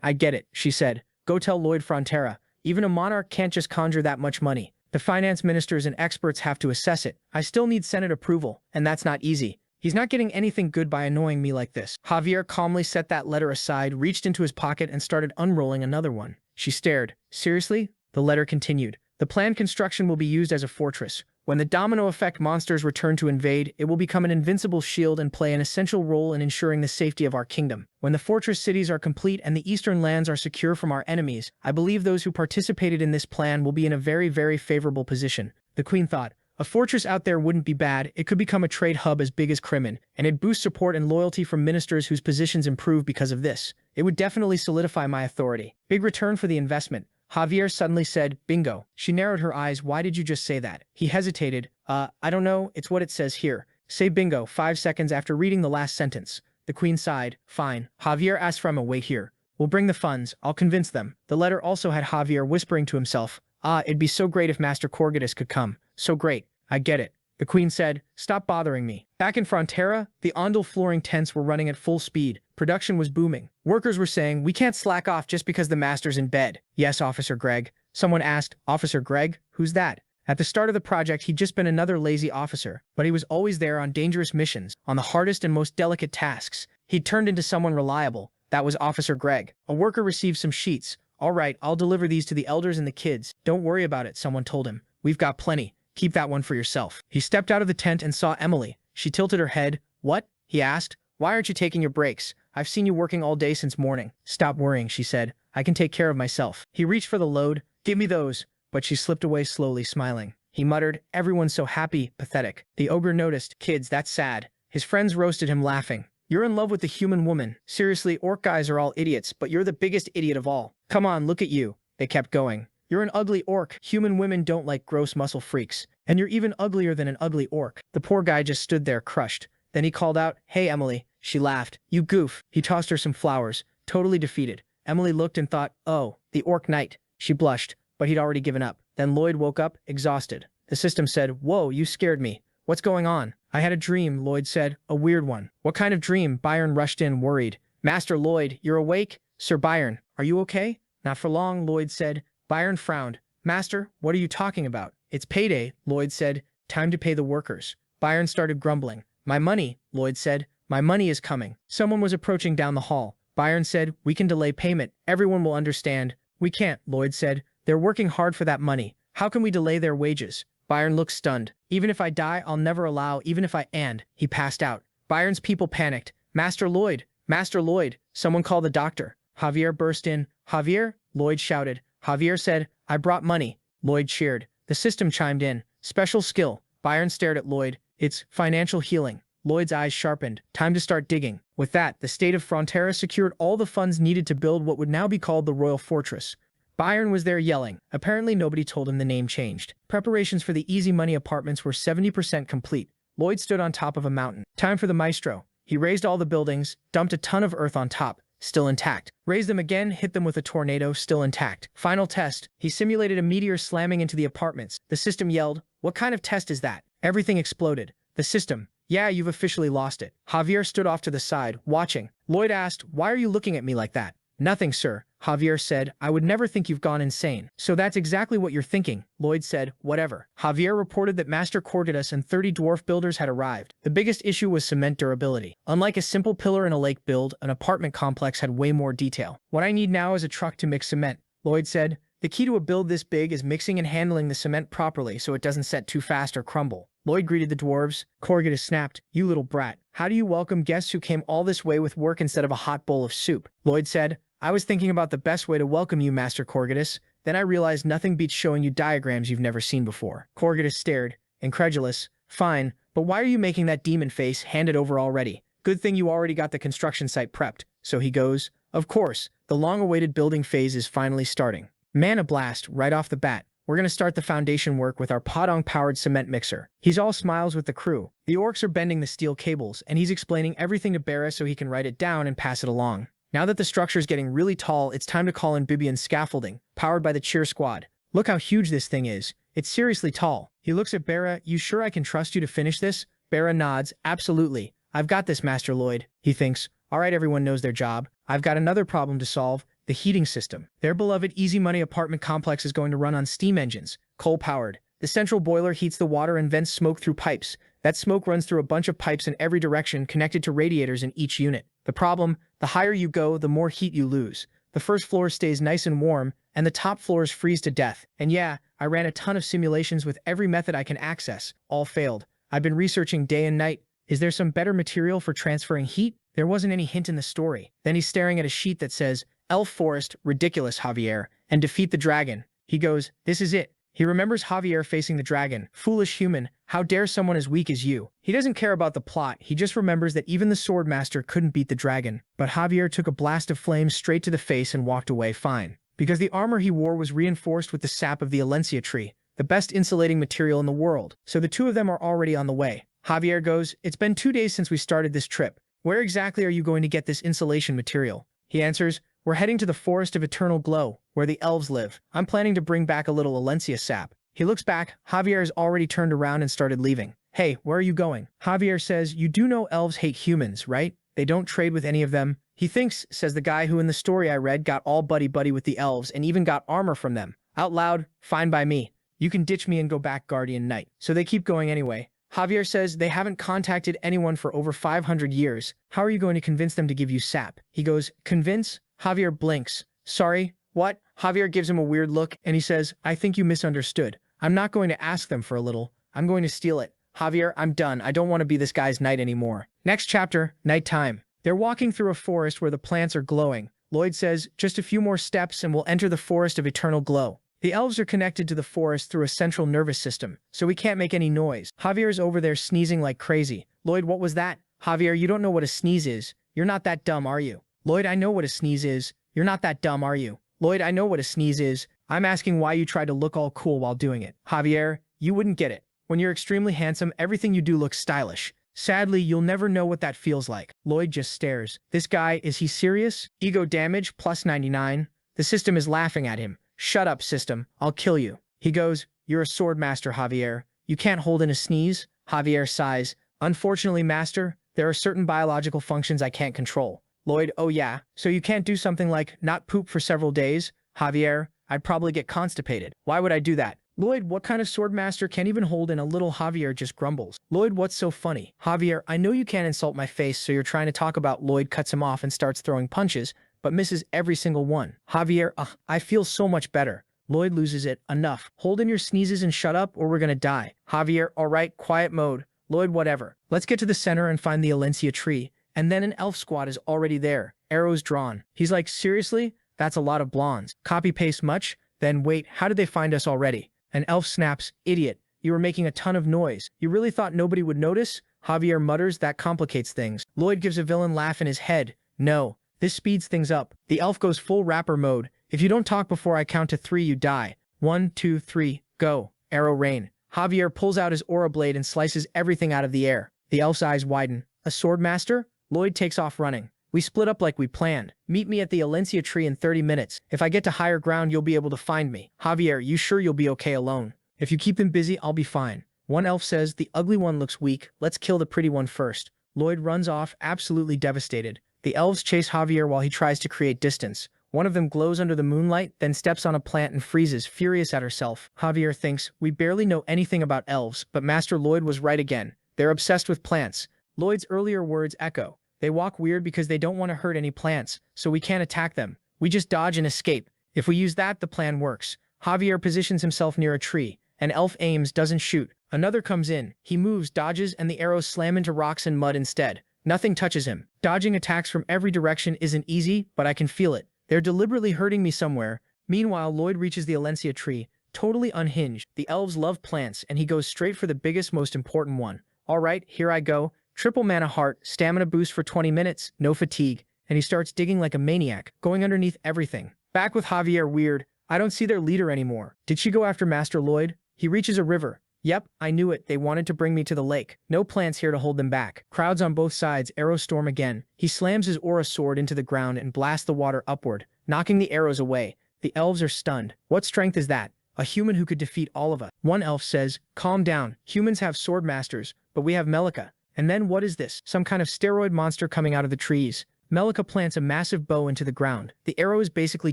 I get it, she said. Go tell Lloyd Frontera. Even a monarch can't just conjure that much money. The finance ministers and experts have to assess it. I still need Senate approval, and that's not easy. He's not getting anything good by annoying me like this. Javier calmly set that letter aside, reached into his pocket, and started unrolling another one. She stared. Seriously? The letter continued. The planned construction will be used as a fortress. When the domino effect monsters return to invade, it will become an invincible shield and play an essential role in ensuring the safety of our kingdom. When the fortress cities are complete and the eastern lands are secure from our enemies, I believe those who participated in this plan will be in a very, very favorable position. The queen thought, a fortress out there wouldn't be bad. It could become a trade hub as big as Kremen, and it boosts support and loyalty from ministers whose positions improve because of this. It would definitely solidify my authority. Big return for the investment. Javier suddenly said, bingo. She narrowed her eyes. Why did you just say that? He hesitated. I don't know. It's what it says here. Say bingo 5 seconds after reading the last sentence. The queen sighed. Fine. Javier asked from a wait here. We'll bring the funds. I'll convince them. The letter also had Javier whispering to himself. It'd be so great if Master Corgatus could come. So great. I get it. The queen said, stop bothering me. Back in Frontera, the ondel flooring tents were running at full speed. Production was booming. Workers were saying, we can't slack off just because the master's in bed. Yes, Officer Greg. Someone asked, Officer Greg? Who's that? At the start of the project, he'd just been another lazy officer, but he was always there on dangerous missions, on the hardest and most delicate tasks. He'd turned into someone reliable. That was Officer Greg. A worker received some sheets. All right, I'll deliver these to the elders and the kids. Don't worry about it, someone told him. We've got plenty. Keep that one for yourself. He stepped out of the tent and saw Emily. She tilted her head. What? He asked. Why aren't you taking your breaks? I've seen you working all day since morning. Stop worrying, she said. I can take care of myself. He reached for the load. Give me those. But she slipped away slowly, smiling. He muttered, everyone's so happy, pathetic. The ogre noticed. Kids, that's sad. His friends roasted him, laughing. You're in love with the human woman. Seriously, orc guys are all idiots, but you're the biggest idiot of all. Come on, look at you. They kept going. You're an ugly orc. Human women don't like gross muscle freaks. And you're even uglier than an ugly orc. The poor guy just stood there crushed. Then he called out, "Hey, Emily." She laughed. "You goof." He tossed her some flowers, totally defeated. Emily looked and thought, "Oh, the orc knight." She blushed, but he'd already given up. Then Lloyd woke up, exhausted. The system said, "Whoa, you scared me. What's going on?" "I had a dream," Lloyd said. "A weird one." "What kind of dream?" Byron rushed in, worried. "Master Lloyd, you're awake?" "Sir Byron, are you okay?" "Not for long," Lloyd said. Byron frowned. "Master, what are you talking about?" "It's payday," Lloyd said. "Time to pay the workers." Byron started grumbling. "My money," Lloyd said. "My money is coming." Someone was approaching down the hall. Byron said, "We can delay payment. Everyone will understand." "We can't," Lloyd said. "They're working hard for that money. How can we delay their wages?" Byron looked stunned. "Even if I die, I'll never allow, even if I and." He passed out. Byron's people panicked. "Master Lloyd! Master Lloyd! Someone call the doctor." Javier burst in. "Javier?" Lloyd shouted. Javier said, "I brought money." Lloyd cheered. The system chimed in. "Special skill." Byron stared at Lloyd. "It's financial healing." Lloyd's eyes sharpened. Time to start digging. With that, the state of Frontera secured all the funds needed to build what would now be called the Royal Fortress. Byron was there yelling. Apparently nobody told him the name changed. Preparations for the easy money apartments were 70% complete. Lloyd stood on top of a mountain. Time for the maestro. He raised all the buildings, dumped a ton of earth on top, still intact. Raised them again, hit them with a tornado, still intact. Final test. He simulated a meteor slamming into the apartments. The system yelled, "What kind of test is that?" Everything exploded. The system, "Yeah, you've officially lost it." Javier stood off to the side, watching. Lloyd asked, "Why are you looking at me like that?" "Nothing, sir," Javier said. "I would never think you've gone insane." "So that's exactly what you're thinking," Lloyd said. "Whatever." Javier reported that Master Corgidus and 30 dwarf builders had arrived. The biggest issue was cement durability. Unlike a simple pillar in a lake build, an apartment complex had way more detail. "What I need now is a truck to mix cement," Lloyd said. "The key to a build this big is mixing and handling the cement properly so it doesn't set too fast or crumble." Lloyd greeted the dwarves. Corgidus snapped, "You little brat. How do you welcome guests who came all this way with work instead of a hot bowl of soup?" Lloyd said, "I was thinking about the best way to welcome you, Master Corgidus. Then I realized nothing beats showing you diagrams you've never seen before." Corgidus stared, incredulous. "Fine, but why are you making that demon face? Hand it over already. Good thing you already got the construction site prepped." So he goes, "Of course, the long-awaited building phase is finally starting. Mana blast right off the bat. We're going to start the foundation work with our Podong-powered cement mixer." He's all smiles with the crew. The orcs are bending the steel cables, and he's explaining everything to Bera so he can write it down and pass it along. Now that the structure's getting really tall, it's time to call in Bibion's scaffolding, powered by the cheer squad. "Look how huge this thing is. It's seriously tall." He looks at Bera. "You sure I can trust you to finish this?" Bera nods. "Absolutely. I've got this, Master Lloyd." He thinks, "All right, everyone knows their job. I've got another problem to solve. The heating system. Their beloved easy money apartment complex is going to run on steam engines, coal-powered. The central boiler heats the water and vents smoke through pipes. That smoke runs through a bunch of pipes in every direction connected to radiators in each unit. The problem, the higher you go, the more heat you lose. The first floor stays nice and warm, and the top floors freeze to death. And yeah, I ran a ton of simulations with every method I can access. All failed. I've been researching day and night. Is there some better material for transferring heat? There wasn't any hint in the story. Then he's staring at a sheet that says, "Elf Forest, ridiculous, Javier, and defeat the dragon." He goes, "This is it." He remembers Javier facing the dragon. "Foolish human, how dare someone as weak as you?" He doesn't care about the plot, he just remembers that even the sword master couldn't beat the dragon. But Javier took a blast of flames straight to the face and walked away fine. Because the armor he wore was reinforced with the sap of the Alencia tree, the best insulating material in the world. So the two of them are already on the way. Javier goes, "It's been 2 days since we started this trip. Where exactly are you going to get this insulation material?" He answers, "We're heading to the Forest of Eternal Glow, where the elves live. I'm planning to bring back a little Alencia sap." He looks back. Javier has already turned around and started leaving. "Hey, where are you going?" Javier says, "You do know elves hate humans, right? They don't trade with any of them." "He thinks," says the guy who in the story I read got all buddy-buddy with the elves and even got armor from them. Out loud, "Fine by me. You can ditch me and go back, Guardian Knight." So they keep going anyway. Javier says they haven't contacted anyone for over 500 years. "How are you going to convince them to give you sap?" He goes, "Convince?" Javier blinks. "Sorry, what?" Javier gives him a weird look, and he says, "I think you misunderstood. I'm not going to ask them for a little. I'm going to steal it. Javier, I'm done. I don't want to be this guy's knight anymore." Next chapter, nighttime. They're walking through a forest where the plants are glowing. Lloyd says, "Just a few more steps and we'll enter the Forest of Eternal Glow." The elves are connected to the forest through a central nervous system, so we can't make any noise. Javier's over there sneezing like crazy. "Lloyd, what was that?" "Javier, you don't know what a sneeze is. You're not that dumb, are you?" "Lloyd, I know what a sneeze is. You're not that dumb, are you?" "Lloyd, I know what a sneeze is. I'm asking why you tried to look all cool while doing it." "Javier, you wouldn't get it." When you're extremely handsome, everything you do looks stylish. Sadly, you'll never know what that feels like. Lloyd just stares. This guy, is he serious? Ego damage, plus 99. The system is laughing at him. Shut up, system. I'll kill you. He goes, you're a sword master, Javier. You can't hold in a sneeze? Javier sighs. Unfortunately, master, there are certain biological functions I can't control. Lloyd, oh yeah, so you can't do something like not poop for several days? Javier, I'd probably get constipated. Why would I do that? Lloyd, what kind of swordmaster can't even hold in a little? Javier just grumbles. Lloyd, what's so funny? Javier, I know you can't insult my face, so you're trying to talk about. Lloyd cuts him off and starts throwing punches, but misses every single one. Javier, I feel so much better. Lloyd loses it. Enough. Hold in your sneezes and shut up or we're gonna die. Javier, alright, quiet mode. Lloyd, whatever. Let's get to the center and find the Alencia tree. And then an elf squad is already there. Arrows drawn. He's like, seriously? That's a lot of blondes. Copy-paste much? Then wait, how did they find us already? An elf snaps, idiot. You were making a ton of noise. You really thought nobody would notice? Javier mutters, that complicates things. Lloyd gives a villain laugh in his head. No, this speeds things up. The elf goes full rapper mode. If you don't talk before I count to 3, you die. 1, 2, 3, go. Arrow rain. Javier pulls out his aura blade and slices everything out of the air. The elf's eyes widen. A sword master? Lloyd takes off running. We split up like we planned. Meet me at the Alencia tree in 30 minutes. If I get to higher ground, you'll be able to find me. Javier, you sure you'll be okay alone? If you keep them busy, I'll be fine. One elf says, the ugly one looks weak. Let's kill the pretty one first. Lloyd runs off, absolutely devastated. The elves chase Javier while he tries to create distance. One of them glows under the moonlight, then steps on a plant and freezes, furious at herself. Javier thinks, we barely know anything about elves, but Master Lloyd was right again. They're obsessed with plants. Lloyd's earlier words echo. They walk weird because they don't want to hurt any plants, so we can't attack them. We just dodge and escape. If we use that, the plan works. Javier positions himself near a tree. An elf aims, doesn't shoot. Another comes in. He moves, dodges, and the arrows slam into rocks and mud instead. Nothing touches him. Dodging attacks from every direction isn't easy, but I can feel it. They're deliberately hurting me somewhere. Meanwhile, Lloyd reaches the Alencia tree, totally unhinged. The elves love plants, and he goes straight for the biggest, most important one. Alright, here I go. Triple mana heart, stamina boost for 20 minutes, no fatigue, and he starts digging like a maniac, going underneath everything. Back with Javier, weird. I don't see their leader anymore. Did she go after Master Lloyd? He reaches a river. Yep, I knew it. They wanted to bring me to the lake. No plants here to hold them back. Crowds on both sides, arrow storm again. He slams his aura sword into the ground and blasts the water upward, knocking the arrows away. The elves are stunned. What strength is that? A human who could defeat all of us. One elf says, calm down. Humans have sword masters, but we have Melika. And then what is this? Some kind of steroid monster coming out of the trees. Melika plants a massive bow into the ground. The arrow is basically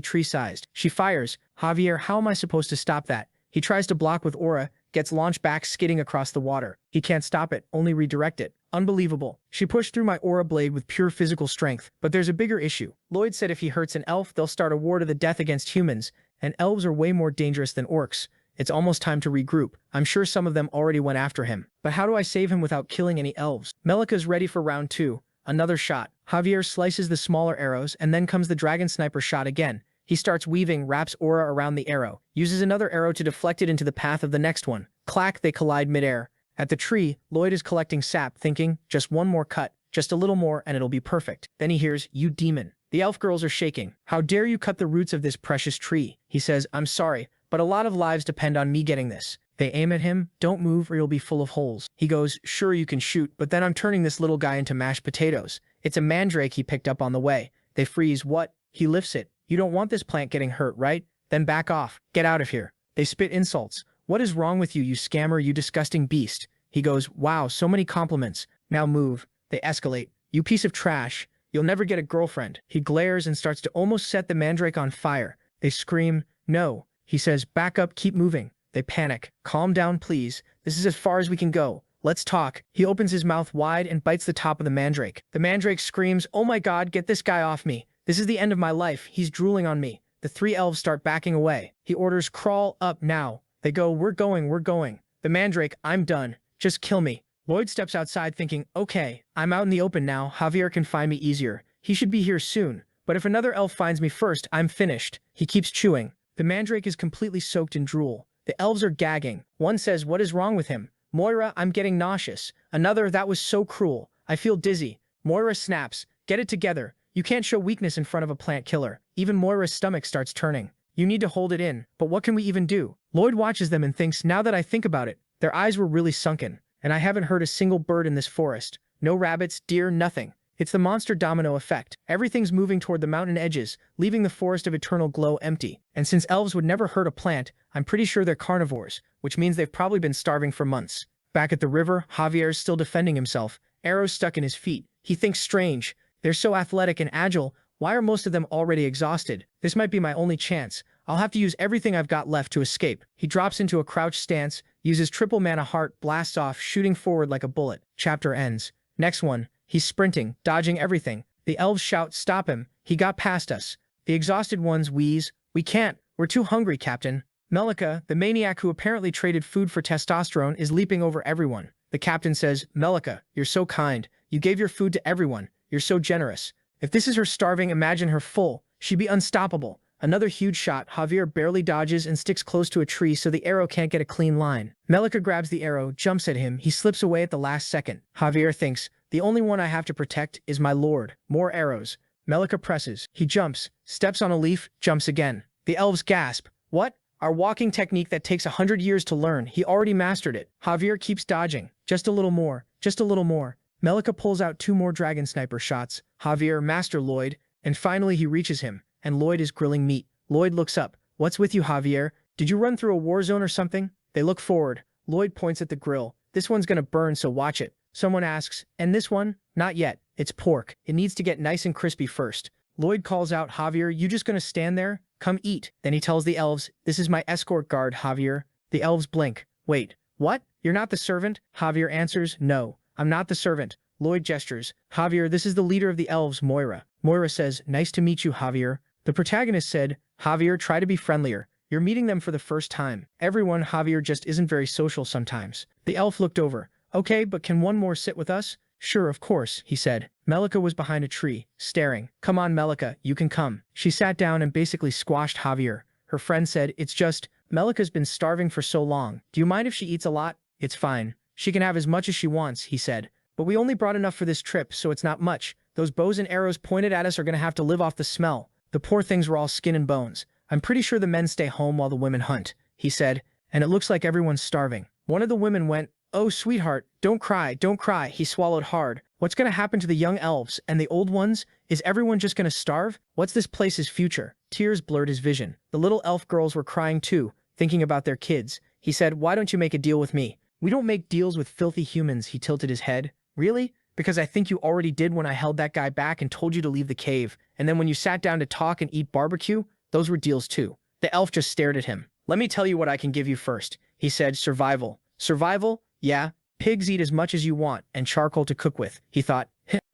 tree-sized. She fires. Javier, how am I supposed to stop that? He tries to block with aura, gets launched back skidding across the water. He can't stop it, only redirect it. Unbelievable. She pushed through my aura blade with pure physical strength. But there's a bigger issue. Lloyd said if he hurts an elf, they'll start a war to the death against humans, and elves are way more dangerous than orcs. It's almost time to regroup. I'm sure some of them already went after him. But how do I save him without killing any elves? Melika's ready for round 2. Another shot. Javier slices the smaller arrows, and then comes the dragon sniper shot again. He starts weaving, wraps aura around the arrow, uses another arrow to deflect it into the path of the next one. Clack, they collide midair. At the tree, Lloyd is collecting sap, thinking, just one more cut, just a little more, and it'll be perfect. Then he hears, you demon. The elf girls are shaking. How dare you cut the roots of this precious tree? He says, I'm sorry, but a lot of lives depend on me getting this. They aim at him, don't move or you'll be full of holes. He goes, sure you can shoot, but then I'm turning this little guy into mashed potatoes. It's a mandrake he picked up on the way. They freeze, what? He lifts it. You don't want this plant getting hurt, right? Then back off. Get out of here. They spit insults. What is wrong with you, you scammer, you disgusting beast? He goes, wow, so many compliments. Now move. They escalate. You piece of trash. You'll never get a girlfriend. He glares and starts to almost set the mandrake on fire. They scream, no. He says, back up, keep moving. They panic. Calm down, please. This is as far as we can go. Let's talk. He opens his mouth wide and bites the top of the mandrake. The mandrake screams, oh my god, get this guy off me. This is the end of my life. He's drooling on me. The 3 elves start backing away. He orders, crawl up now. They go, we're going. The mandrake, I'm done. Just kill me. Lloyd steps outside thinking, okay, I'm out in the open now. Javier can find me easier. He should be here soon. But if another elf finds me first, I'm finished. He keeps chewing. The mandrake is completely soaked in drool. The elves are gagging. One says, what is wrong with him? Moira, I'm getting nauseous. Another, that was so cruel. I feel dizzy. Moira snaps, get it together. You can't show weakness in front of a plant killer. Even Moira's stomach starts turning. You need to hold it in, but what can we even do? Lloyd watches them and thinks, now that I think about it, Their eyes were really sunken, and I haven't heard a single bird in this forest. No rabbits, deer, nothing. It's the monster domino effect. Everything's moving toward the mountain edges, leaving the forest of eternal glow empty. And since elves would never hurt a plant, I'm pretty sure they're carnivores, which means they've probably been starving for months. Back at the river, Javier's still defending himself, arrows stuck in his feet. He thinks strange. They're so athletic and agile. Why are most of them already exhausted? This might be my only chance. I'll have to use everything I've got left to escape. He drops into a crouched stance, uses triple mana heart, blasts off, shooting forward like a bullet. Chapter ends. Next one. He's sprinting, dodging everything. The elves shout, "Stop him. He got past us." The exhausted ones wheeze, "We can't. We're too hungry, Captain." Melika, the maniac who apparently traded food for testosterone, is leaping over everyone. The captain says, "Melika, you're so kind. You gave your food to everyone. You're so generous. If this is her starving, imagine her full. She'd be unstoppable." Another huge shot. Javier barely dodges and sticks close to a tree so the arrow can't get a clean line. Melika grabs the arrow, jumps at him. He slips away at the last second. Javier thinks, "The only one I have to protect is my lord." More arrows. Melika presses. He jumps, steps on a leaf, jumps again. The elves gasp. "What? Our walking technique that takes 100 years to learn. He already mastered it." Javier keeps dodging. Just a little more. Just a little more. Melika pulls out 2 more dragon sniper shots. Javier, Master Lloyd, and finally he reaches him, and Lloyd is grilling meat. Lloyd looks up. "What's with you, Javier? Did you run through a war zone or something?" They look forward. Lloyd points at the grill. "This one's gonna burn, so watch it." Someone asks, "And this one?" "Not yet. It's pork. It needs to get nice and crispy first." Lloyd calls out, "Javier, you just gonna stand there? Come eat." Then he tells the elves, "This is my escort guard, Javier." The elves blink. "Wait, what? You're not the servant?" Javier answers, "No, I'm not the servant." Lloyd gestures. "Javier, this is the leader of the elves, Moira." Moira says, "Nice to meet you, Javier." The protagonist said, "Javier, try to be friendlier. You're meeting them for the first time." Everyone, Javier just isn't very social sometimes. The elf looked over. "Okay, but can one more sit with us?" "Sure, of course," he said. Melika was behind a tree, staring. "Come on, Melika, you can come." She sat down and basically squashed Javier. Her friend said, "It's just, Melika's been starving for so long. Do you mind if she eats a lot?" "It's fine. She can have as much as she wants," he said. "But we only brought enough for this trip, so it's not much. Those bows and arrows pointed at us are gonna have to live off the smell." The poor things were all skin and bones. "I'm pretty sure the men stay home while the women hunt," he said, "and it looks like everyone's starving." One of the women went, "Oh, sweetheart, don't cry, don't cry." He swallowed hard. "What's gonna happen to the young elves and the old ones? Is everyone just gonna starve? What's this place's future?" Tears blurred his vision. The little elf girls were crying too, thinking about their kids. He said, "Why don't you make a deal with me?" "We don't make deals with filthy humans." He tilted his head. "Really? Because I think you already did when I held that guy back and told you to leave the cave. And then when you sat down to talk and eat barbecue, those were deals too." The elf just stared at him. "Let me tell you what I can give you first," he said. "Survival." "Survival? Yeah. Pigs eat as much as you want, and charcoal to cook with." He thought,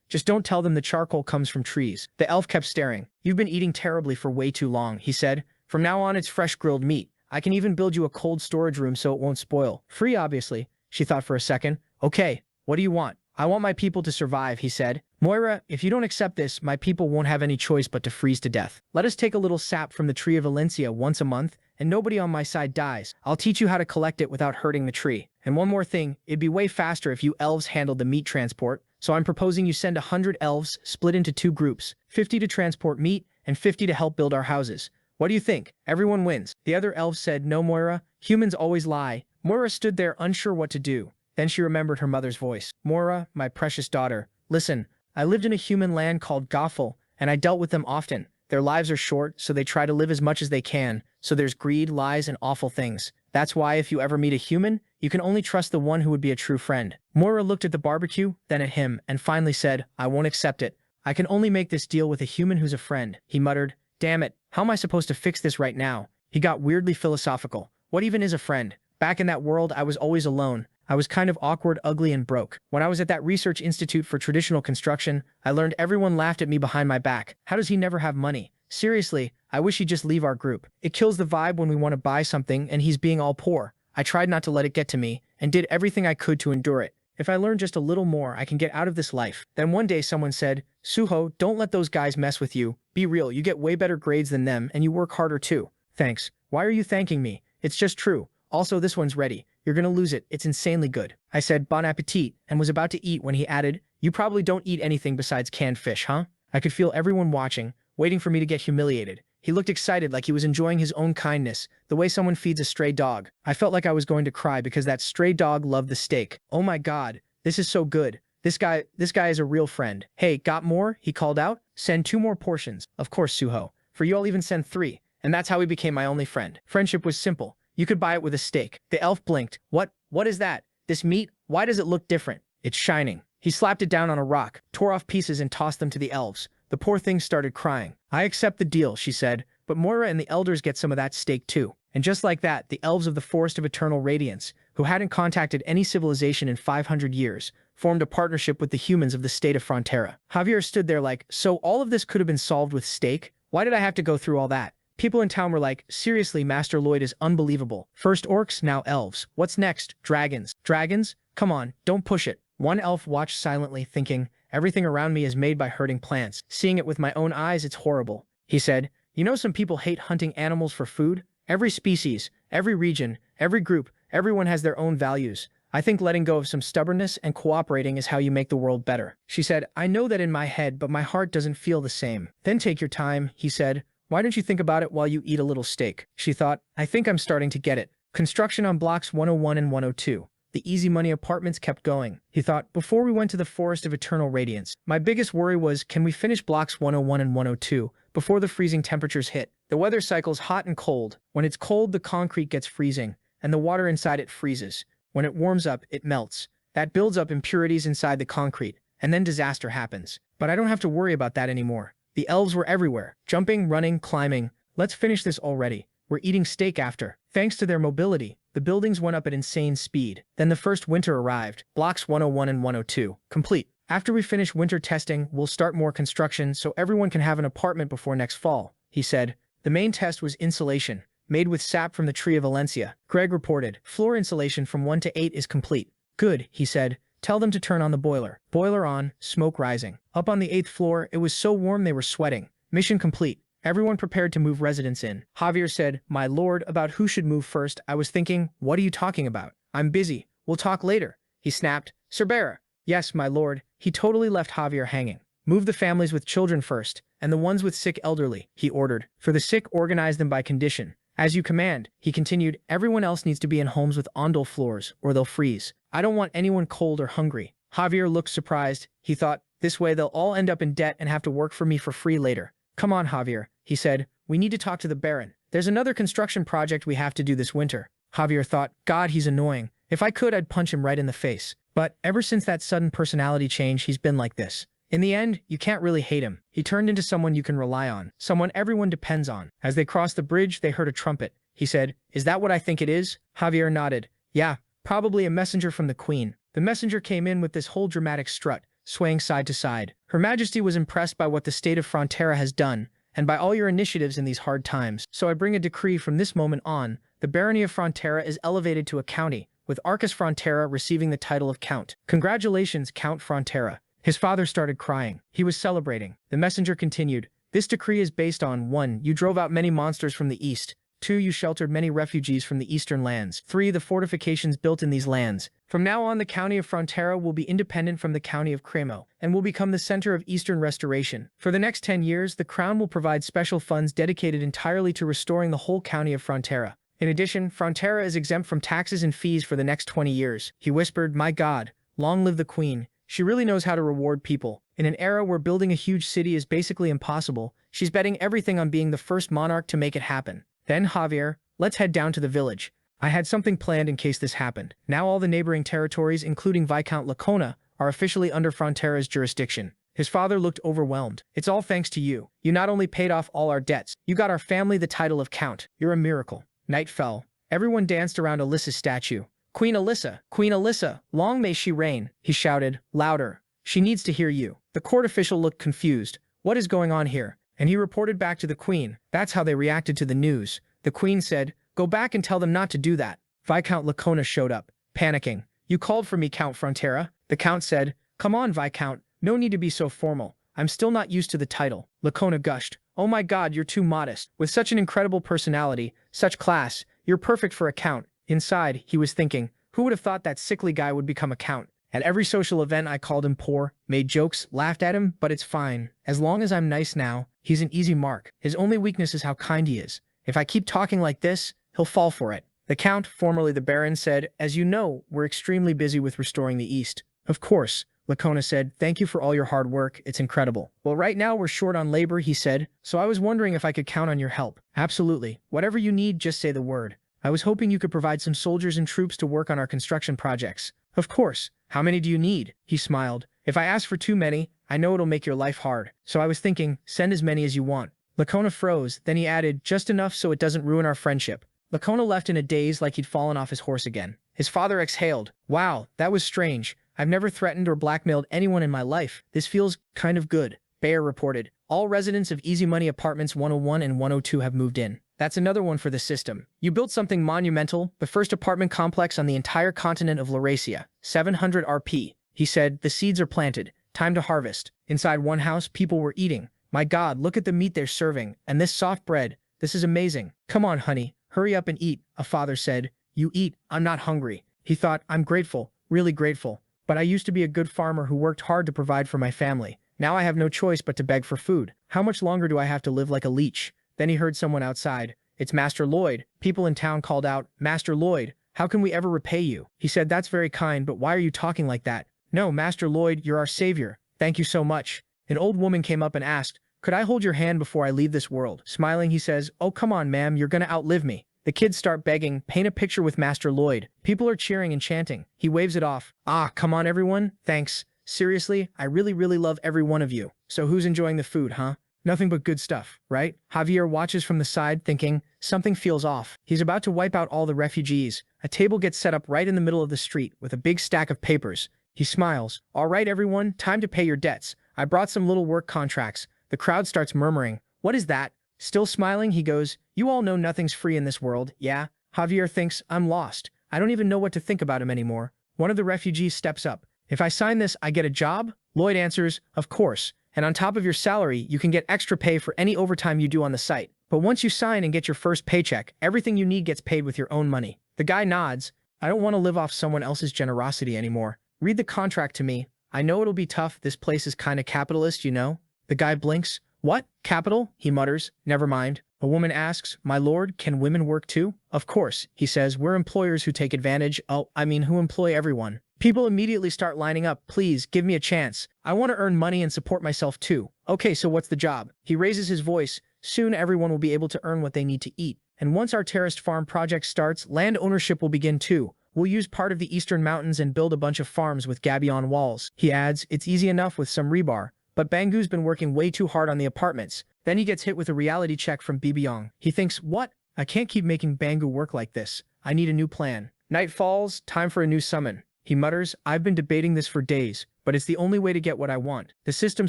"Just don't tell them the charcoal comes from trees." The elf kept staring. "You've been eating terribly for way too long," he said. "From now on it's fresh grilled meat. I can even build you a cold storage room so it won't spoil. Free, obviously." She thought for a second. "Okay, what do you want?" "I want my people to survive," he said. "Moira, if you don't accept this, my people won't have any choice but to freeze to death. Let us take a little sap from the tree of Valencia once a month, and nobody on my side dies. I'll teach you how to collect it without hurting the tree. And one more thing, it'd be way faster if you elves handled the meat transport, so I'm proposing you send 100 elves, split into 2 groups, 50 to transport meat, and 50 to help build our houses. What do you think? Everyone wins." The other elves said, "No, Moira, humans always lie." Moira stood there unsure what to do. Then she remembered her mother's voice. "Moira, my precious daughter, listen, I lived in a human land called Gothel, and I dealt with them often. Their lives are short, so they try to live as much as they can, so there's greed, lies, and awful things. That's why if you ever meet a human, you can only trust the one who would be a true friend." Moira looked at the barbecue, then at him, and finally said, "I won't accept it. I can only make this deal with a human who's a friend." He muttered, "Damn it, how am I supposed to fix this right now?" He got weirdly philosophical. What even is a friend? Back in that world, I was always alone. I was kind of awkward, ugly, and broke. When I was at that research institute for traditional construction, I learned everyone laughed at me behind my back. How does he never have money? Seriously, I wish he'd just leave our group. It kills the vibe when we want to buy something and he's being all poor. I tried not to let it get to me, and did everything I could to endure it. If I learn just a little more, I can get out of this life. Then one day someone said, "Suho, don't let those guys mess with you. Be real, you get way better grades than them, and you work harder too." "Thanks. Why are you thanking me? It's just true. Also, this one's ready. You're gonna lose it. It's insanely good." I said, "Bon appetit," and was about to eat when he added, "You probably don't eat anything besides canned fish, huh?" I could feel everyone watching, waiting for me to get humiliated. He looked excited like he was enjoying his own kindness, the way someone feeds a stray dog. I felt like I was going to cry because that stray dog loved the steak. Oh my god, this is so good. This guy is a real friend. Hey, got more? He called out. Send 2 more portions. Of course, Suho. For you, I'll even send 3. And that's how he became my only friend. Friendship was simple. You could buy it with a steak. The elf blinked. What is that? This meat? Why does it look different? It's shining. He slapped it down on a rock, tore off pieces and tossed them to the elves. The poor thing started crying. I accept the deal, she said, but Moira and the elders get some of that steak too. And just like that, the elves of the Forest of Eternal Radiance, who hadn't contacted any civilization in 500 years, formed a partnership with the humans of the state of Frontera. Javier stood there like, so all of this could have been solved with steak? Why did I have to go through all that? People in town were like, seriously, Master Lloyd is unbelievable. First orcs, now elves. What's next? Dragons. Dragons? Come on, don't push it. One elf watched silently, thinking, everything around me is made by hurting plants. Seeing it with my own eyes, it's horrible. He said, you know some people hate hunting animals for food? Every species, every region, every group, everyone has their own values. I think letting go of some stubbornness and cooperating is how you make the world better. She said, I know that in my head, but my heart doesn't feel the same. Then take your time, he said. Why don't you think about it while you eat a little steak? She thought, I think I'm starting to get it. Construction on blocks 101 and 102. The easy money apartments kept going. He thought, before we went to the Forest of Eternal Radiance, my biggest worry was, can we finish blocks 101 and 102 before the freezing temperatures hit? The weather cycle's hot and cold. When it's cold, the concrete gets freezing, and the water inside it freezes. When it warms up, it melts. That builds up impurities inside the concrete, and then disaster happens. But I don't have to worry about that anymore. The elves were everywhere, jumping, running, climbing. Let's finish this already. We're eating steak after. Thanks to their mobility, the buildings went up at insane speed. Then the first winter arrived, blocks 101 and 102, complete. After we finish winter testing, we'll start more construction so everyone can have an apartment before next fall, he said. The main test was insulation, made with sap from the tree of Valencia. Greg reported, floor insulation from 1 to 8 is complete. Good, he said. Tell them to turn on the boiler. Boiler on, smoke rising. Up on the 8th floor, it was so warm they were sweating. Mission complete. Everyone prepared to move residents in. Javier said, my lord, about who should move first. I was thinking, what are you talking about? I'm busy. We'll talk later. He snapped. Cerbera. Yes, my lord. He totally left Javier hanging. Move the families with children first, and the ones with sick elderly, he ordered. For the sick, organize them by condition. As you command, he continued, everyone else needs to be in homes with ondol floors, or they'll freeze. I don't want anyone cold or hungry. Javier looked surprised. He thought, this way they'll all end up in debt and have to work for me for free later. Come on, Javier, he said. We need to talk to the Baron. There's another construction project we have to do this winter. Javier thought, God, he's annoying. If I could, I'd punch him right in the face. But ever since that sudden personality change, he's been like this. In the end, you can't really hate him. He turned into someone you can rely on, someone everyone depends on. As they crossed the bridge, they heard a trumpet. He said, is that what I think it is? Javier nodded. Yeah, probably a messenger from the Queen. The messenger came in with this whole dramatic strut, swaying side to side. Her Majesty was impressed by what the state of Frontera has done, and by all your initiatives in these hard times. So I bring a decree from this moment on. The barony of Frontera is elevated to a county, with Arcus Frontera receiving the title of Count. Congratulations, Count Frontera. His father started crying. He was celebrating. The messenger continued, this decree is based on 1. You drove out many monsters from the east. 2. You sheltered many refugees from the eastern lands. 3. The fortifications built in these lands. From now on, the county of Frontera will be independent from the county of Cremo, and will become the center of eastern restoration. For the next 10 years, the crown will provide special funds dedicated entirely to restoring the whole county of Frontera. In addition, Frontera is exempt from taxes and fees for the next 20 years. He whispered, my God, long live the Queen. She really knows how to reward people. In an era where building a huge city is basically impossible, she's betting everything on being the first monarch to make it happen. Then, Javier, let's head down to the village. I had something planned in case this happened. Now all the neighboring territories, including Viscount Lacona, are officially under Frontera's jurisdiction. His father looked overwhelmed. It's all thanks to you. You not only paid off all our debts, you got our family the title of Count. You're a miracle. Night fell. Everyone danced around Alyssa's statue. Queen Alyssa, long may she reign, he shouted, louder. She needs to hear you. The court official looked confused. What is going on here? And he reported back to the Queen. That's how they reacted to the news. The Queen said, go back and tell them not to do that. Viscount Lacona showed up, panicking. You called for me, Count Frontera. The Count said, come on, Viscount. No need to be so formal. I'm still not used to the title. Lacona gushed. Oh my God, you're too modest. With such an incredible personality, such class, you're perfect for a count. Inside, he was thinking, who would have thought that sickly guy would become a count? At every social event I called him poor, made jokes, laughed at him, but it's fine. As long as I'm nice now, he's an easy mark. His only weakness is how kind he is. If I keep talking like this, he'll fall for it. The Count, formerly the Baron, said, as you know, we're extremely busy with restoring the East. Of course, Lacona said, thank you for all your hard work, it's incredible. Well, right now we're short on labor, he said, so I was wondering if I could count on your help. Absolutely. Whatever you need, just say the word. I was hoping you could provide some soldiers and troops to work on our construction projects. Of course. How many do you need? He smiled. If I ask for too many, I know it'll make your life hard. So I was thinking, send as many as you want. Lacona froze, then he added, just enough so it doesn't ruin our friendship. Lacona left in a daze like he'd fallen off his horse again. His father exhaled. Wow, that was strange. I've never threatened or blackmailed anyone in my life. This feels kind of good. Bayer reported. All residents of Easy Money Apartments 101 and 102 have moved in. That's another one for the system. You built something monumental, the first apartment complex on the entire continent of Laurasia. 700 RP. He said, the seeds are planted. Time to harvest. Inside one house, people were eating. My God, look at the meat they're serving. And this soft bread. This is amazing. Come on, honey. Hurry up and eat, a father said. You eat. I'm not hungry. He thought, I'm grateful. Really grateful. But I used to be a good farmer who worked hard to provide for my family. Now I have no choice but to beg for food. How much longer do I have to live like a leech? Then he heard someone outside. It's Master Lloyd. People in town called out, Master Lloyd, how can we ever repay you? He said, that's very kind, but why are you talking like that? No, Master Lloyd, you're our savior. Thank you so much. An old woman came up and asked, could I hold your hand before I leave this world? Smiling, he says, oh, come on, ma'am, you're gonna outlive me. The kids start begging, paint a picture with Master Lloyd. People are cheering and chanting. He waves it off. Ah, come on, everyone. Thanks. Seriously, I really love every one of you. So who's enjoying the food, huh? Nothing but good stuff, right? Javier watches from the side thinking, something feels off. He's about to wipe out all the refugees. A table gets set up right in the middle of the street with a big stack of papers. He smiles. All right, everyone, time to pay your debts. I brought some little work contracts. The crowd starts murmuring. What is that? Still smiling, he goes, you all know nothing's free in this world, yeah? Javier thinks, I'm lost. I don't even know what to think about him anymore. One of the refugees steps up. If I sign this, I get a job? Lloyd answers, of course. And on top of your salary, you can get extra pay for any overtime you do on the site. But once you sign and get your first paycheck, everything you need gets paid with your own money. The guy nods. I don't want to live off someone else's generosity anymore. Read the contract to me. I know it'll be tough. This place is kinda capitalist, you know? The guy blinks. What? Capital? He mutters. Never mind. A woman asks, my lord, can women work too? Of course, he says, we're employers who take advantage. Oh, I mean who employ everyone. People immediately start lining up. Please, give me a chance. I want to earn money and support myself too. Okay, so what's the job? He raises his voice. Soon everyone will be able to earn what they need to eat. And once our terraced farm project starts, land ownership will begin too. We'll use part of the eastern mountains and build a bunch of farms with gabion walls. He adds, it's easy enough with some rebar. But Bangu's been working way too hard on the apartments. Then he gets hit with a reality check from Bibiong. He thinks, what? I can't keep making Bangu work like this. I need a new plan. Night falls, time for a new summon. He mutters, I've been debating this for days, but it's the only way to get what I want. The system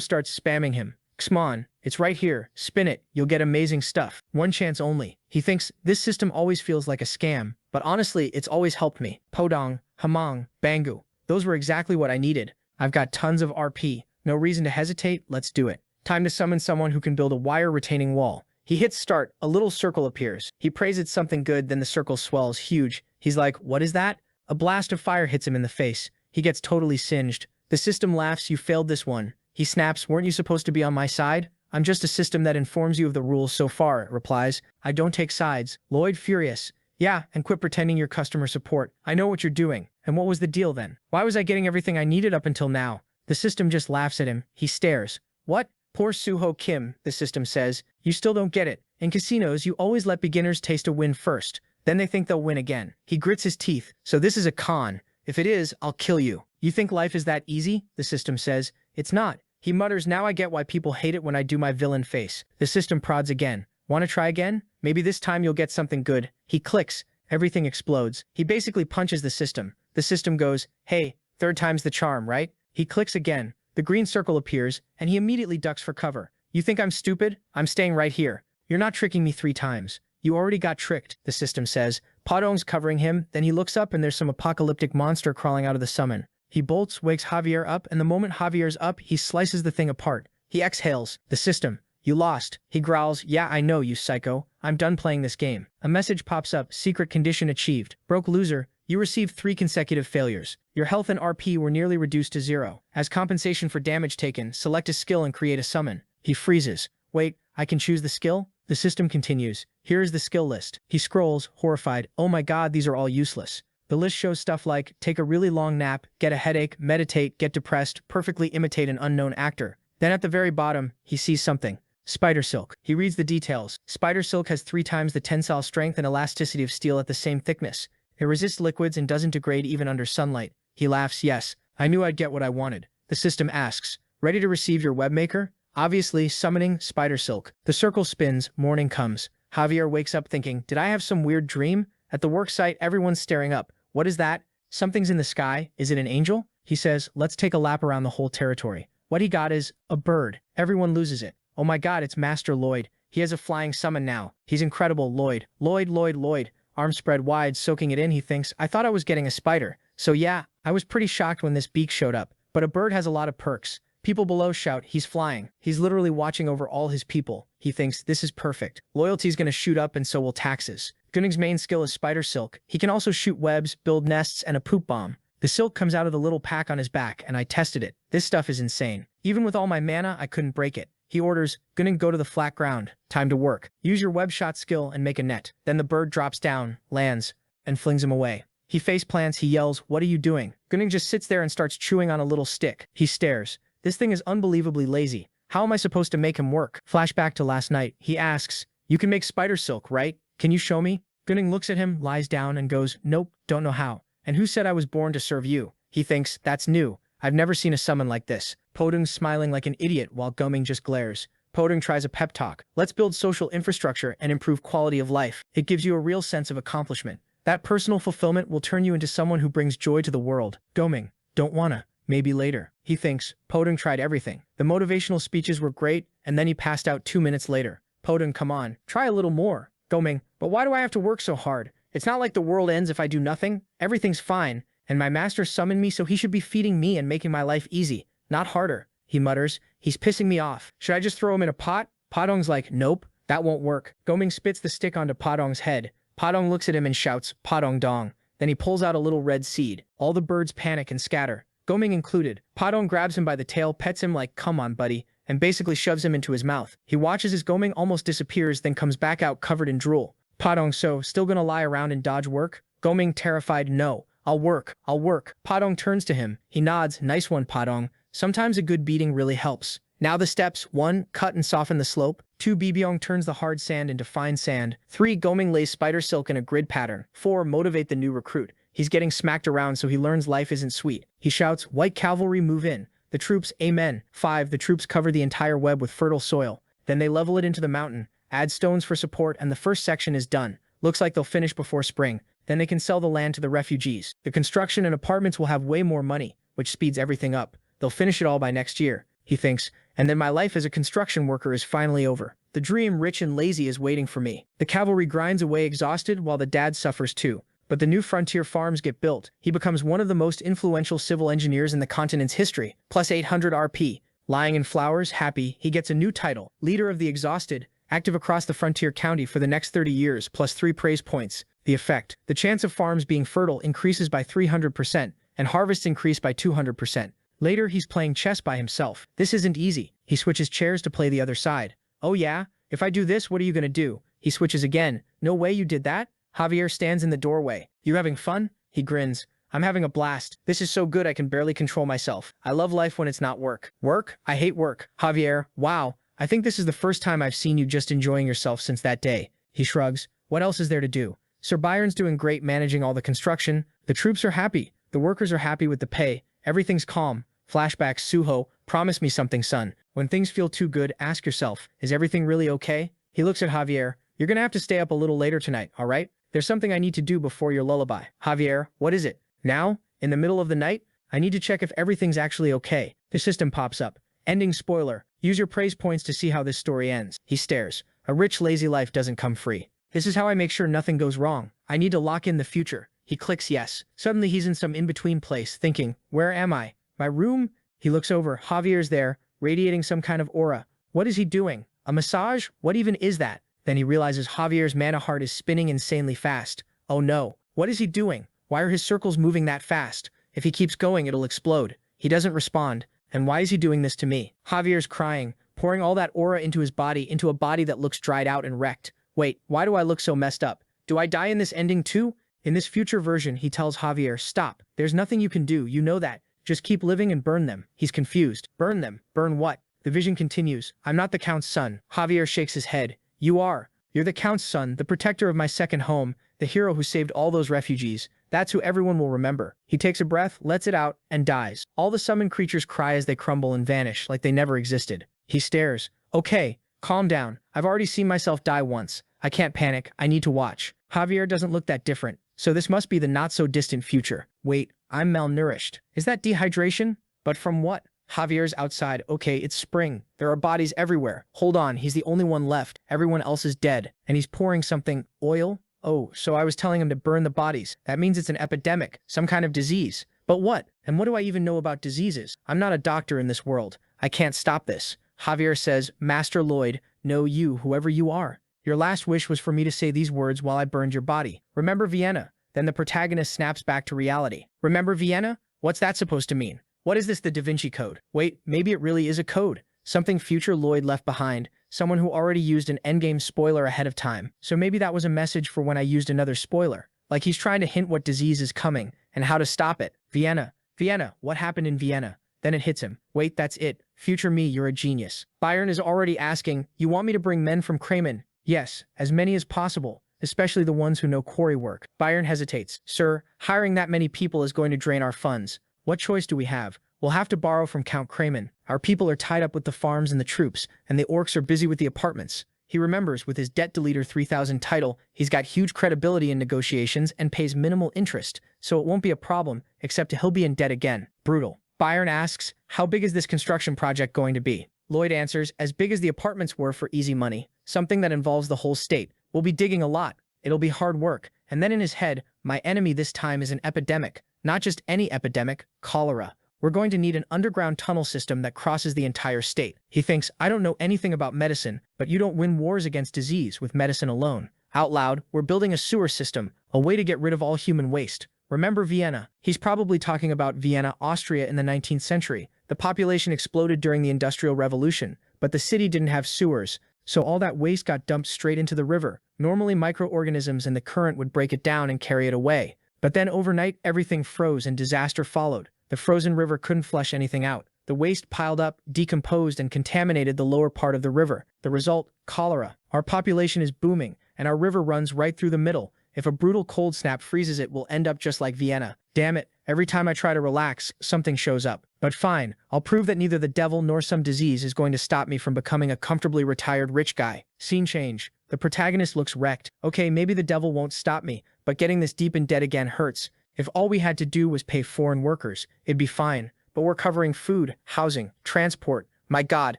starts spamming him. Xmon, it's right here. Spin it. You'll get amazing stuff. One chance only. He thinks, this system always feels like a scam, but honestly, it's always helped me. Podong, Hamong, Bangu. Those were exactly what I needed. I've got tons of RP. No reason to hesitate, let's do it. Time to summon someone who can build a wire retaining wall. He hits start, a little circle appears. He prays it's something good, then the circle swells huge. He's like, what is that? A blast of fire hits him in the face. He gets totally singed. The system laughs, you failed this one. He snaps, weren't you supposed to be on my side? I'm just a system that informs you of the rules so far, it replies. I don't take sides. Lloyd furious. Yeah, and quit pretending you're customer support. I know what you're doing. And what was the deal then? Why was I getting everything I needed up until now? The system just laughs at him. He stares. What? Poor Suho Kim, the system says. You still don't get it. In casinos, you always let beginners taste a win first. Then they think they'll win again. He grits his teeth. So this is a con. If it is, I'll kill you. You think life is that easy? The system says. It's not. He mutters, now I get why people hate it when I do my villain face. The system prods again. Want to try again? Maybe this time you'll get something good. He clicks. Everything explodes. He basically punches the system. The system goes, hey, third time's the charm, right? He clicks again. The green circle appears, and he immediately ducks for cover. You think I'm stupid? I'm staying right here. You're not tricking me 3 times. You already got tricked, the system says. Podong's covering him, then he looks up and there's some apocalyptic monster crawling out of the summon. He bolts, wakes Javier up, and the moment Javier's up, he slices the thing apart. He exhales. The system. You lost. He growls, yeah, I know, you psycho. I'm done playing this game. A message pops up, secret condition achieved. Broke loser. You received 3 consecutive failures. Your health and RP were nearly reduced to 0. As compensation for damage taken, select a skill and create a summon. He freezes. Wait, I can choose the skill? The system continues. Here is the skill list. He scrolls, horrified. Oh my god, these are all useless. The list shows stuff like, take a really long nap, get a headache, meditate, get depressed, perfectly imitate an unknown actor. Then at the very bottom, he sees something. Spider silk. He reads the details. Spider silk has 3 times the tensile strength and elasticity of steel at the same thickness. It resists liquids and doesn't degrade even under sunlight. He laughs. Yes, I knew I'd get what I wanted. The system asks, ready to receive your webmaker? Obviously, summoning spider silk. The circle spins, morning comes. Javier wakes up thinking, did I have some weird dream? At the work site, everyone's staring up. What is that? Something's in the sky. Is it an angel? He says, let's take a lap around the whole territory. What he got is a bird. Everyone loses it. Oh my god, it's Master Lloyd. He has a flying summon now. He's incredible. Lloyd. Lloyd. Arms spread wide, soaking it in. He thinks, I thought I was getting a spider. So yeah, I was pretty shocked when this beak showed up. But a bird has a lot of perks. People below shout, he's flying. He's literally watching over all his people. He thinks, this is perfect. Loyalty's gonna shoot up and so will taxes. Gunning's main skill is spider silk. He can also shoot webs, build nests, and a poop bomb. The silk comes out of the little pack on his back, and I tested it. This stuff is insane. Even with all my mana, I couldn't break it. He orders, Gunning, go to the flat ground. Time to work. Use your web shot skill and make a net. Then the bird drops down, lands, and flings him away. He face plants, he yells, what are you doing? Gunning just sits there and starts chewing on a little stick. He stares. This thing is unbelievably lazy. How am I supposed to make him work? Flashback to last night. He asks, you can make spider silk, right? Can you show me? Gunning looks at him, lies down, and goes, nope, don't know how. And who said I was born to serve you? He thinks, that's new. I've never seen a summon like this. Podung's smiling like an idiot while Gumming just glares. Podung tries a pep talk. Let's build social infrastructure and improve quality of life. It gives you a real sense of accomplishment. That personal fulfillment will turn you into someone who brings joy to the world. Gumming, don't wanna. Maybe later. He thinks, Podung tried everything. The motivational speeches were great, and then he passed out 2 minutes later. Podung, come on, try a little more. Gumming, but why do I have to work so hard? It's not like the world ends if I do nothing. Everything's fine. And my master summoned me, so he should be feeding me and making my life easy, not harder. He mutters, he's pissing me off. Should I just throw him in a pot? Podong's like, nope, that won't work. Gumming spits the stick onto Podong's head. Podong looks at him and shouts, Podong dong. Then he pulls out a little red seed. All the birds panic and scatter. Gumming included. Podong grabs him by the tail, pets him like, come on, buddy, and basically shoves him into his mouth. He watches as Gumming almost disappears, then comes back out covered in drool. Podong, so, still gonna lie around and dodge work? Gumming, terrified, no. I'll work. Podong turns to him. He nods, nice one, Podong. Sometimes a good beating really helps. Now the steps. 1. Cut and soften the slope. 2. Bibyong turns the hard sand into fine sand. 3. Gumming lays spider silk in a grid pattern. 4. Motivate the new recruit. He's getting smacked around so he learns life isn't sweet. He shouts, white cavalry move in. The troops, amen. 5. The troops cover the entire web with fertile soil. Then they level it into the mountain, add stones for support, and the first section is done. Looks like they'll finish before spring. Then they can sell the land to the refugees. The construction and apartments will have way more money, which speeds everything up. They'll finish it all by next year, he thinks, and then my life as a construction worker is finally over. The dream, rich and lazy, is waiting for me. The cavalry grinds away exhausted while the dad suffers too. But the new frontier farms get built. He becomes one of the most influential civil engineers in the continent's history, plus 800 RP. Lying in flowers, happy, he gets a new title, Leader of the Exhausted, active across the frontier county for the next 30 years, plus 3 praise points. The effect, the chance of farms being fertile increases by 300%, and harvests increase by 200%. Later, he's playing chess by himself. This isn't easy. He switches chairs to play the other side. Oh yeah? If I do this, what are you gonna do? He switches again. No way you did that? Javier stands in the doorway. You having fun? He grins. I'm having a blast. This is so good I can barely control myself. I love life when it's not work. Work? I hate work. Javier, wow. I think this is the first time I've seen you just enjoying yourself since that day. He shrugs. What else is there to do? Sir Byron's doing great managing all the construction. The troops are happy. The workers are happy with the pay. Everything's calm. Flashback, Suho, promise me something, son. When things feel too good, ask yourself, is everything really okay? He looks at Javier. You're gonna have to stay up a little later tonight, all right? There's something I need to do before your lullaby. Javier, what is it? Now? In the middle of the night? I need to check if everything's actually okay. The system pops up. Ending spoiler. Use your praise points to see how this story ends. He stares. A rich, lazy life doesn't come free. This is how I make sure nothing goes wrong. I need to lock in the future. He clicks yes. Suddenly he's in some in-between place, thinking, where am I? My room? He looks over. Javier's there, radiating some kind of aura. What is he doing? A massage? What even is that? Then he realizes Javier's mana heart is spinning insanely fast. Oh no. What is he doing? Why are his circles moving that fast? If he keeps going, it'll explode. He doesn't respond. And why is he doing this to me? Javier's crying, pouring all that aura into his body, into a body that looks dried out and wrecked. Wait, why do I look so messed up? Do I die in this ending too? In this future version, he tells Javier, stop. There's nothing you can do, you know that. Just keep living and burn them. He's confused. Burn them? Burn what? The vision continues. I'm not the Count's son. Javier shakes his head. You are. You're the Count's son, the protector of my second home, the hero who saved all those refugees. That's who everyone will remember. He takes a breath, lets it out, and dies. All the summoned creatures cry as they crumble and vanish, like they never existed. He stares. Okay, calm down. I've already seen myself die once. I can't panic. I need to watch. Javier doesn't look that different. So this must be the not-so-distant future. Wait, I'm malnourished. Is that dehydration? But from what? Javier's outside. Okay, it's spring. There are bodies everywhere. Hold on, he's the only one left. Everyone else is dead. And he's pouring something. Oil? Oh, so I was telling him to burn the bodies. That means it's an epidemic. Some kind of disease. But what? And what do I even know about diseases? I'm not a doctor in this world. I can't stop this. Javier says, Master Lloyd, no you, whoever you are. Your last wish was for me to say these words while I burned your body. Remember Vienna? Then the protagonist snaps back to reality. Remember Vienna? What's that supposed to mean? What is this, the Da Vinci Code? Wait, maybe it really is a code. Something future Lloyd left behind. Someone who already used an endgame spoiler ahead of time. So maybe that was a message for when I used another spoiler. Like he's trying to hint what disease is coming and how to stop it. Vienna. Vienna. What happened in Vienna? Then it hits him. Wait, that's it. Future me, you're a genius. Byron is already asking, you want me to bring men from Kremen? Yes, as many as possible, especially the ones who know quarry work. Byron hesitates. Sir, hiring that many people is going to drain our funds. What choice do we have? We'll have to borrow from Count Kremen. Our people are tied up with the farms and the troops, and the orcs are busy with the apartments. He remembers with his Debt Deleter 3000 title, he's got huge credibility in negotiations and pays minimal interest, so it won't be a problem, except he'll be in debt again. Brutal. Byron asks, how big is this construction project going to be? Lloyd answers, as big as the apartments were for easy money. Something that involves the whole state. We'll be digging a lot. It'll be hard work. And then in his head, my enemy this time is an epidemic. Not just any epidemic, cholera. We're going to need an underground tunnel system that crosses the entire state. He thinks, I don't know anything about medicine, but you don't win wars against disease with medicine alone. Out loud, we're building a sewer system, a way to get rid of all human waste. Remember Vienna? He's probably talking about Vienna, Austria in the 19th century. The population exploded during the Industrial Revolution, but the city didn't have sewers, so all that waste got dumped straight into the river. Normally microorganisms and the current would break it down and carry it away. But then overnight, everything froze and disaster followed. The frozen river couldn't flush anything out. The waste piled up, decomposed, and contaminated the lower part of the river. The result? Cholera. Our population is booming, and our river runs right through the middle. If a brutal cold snap freezes it, we'll end up just like Vienna. Damn it, every time I try to relax, something shows up. But fine, I'll prove that neither the devil nor some disease is going to stop me from becoming a comfortably retired rich guy. Scene change. The protagonist looks wrecked. Okay, maybe the devil won't stop me, but getting this deep in debt again hurts. If all we had to do was pay foreign workers, it'd be fine. But we're covering food, housing, transport. My God,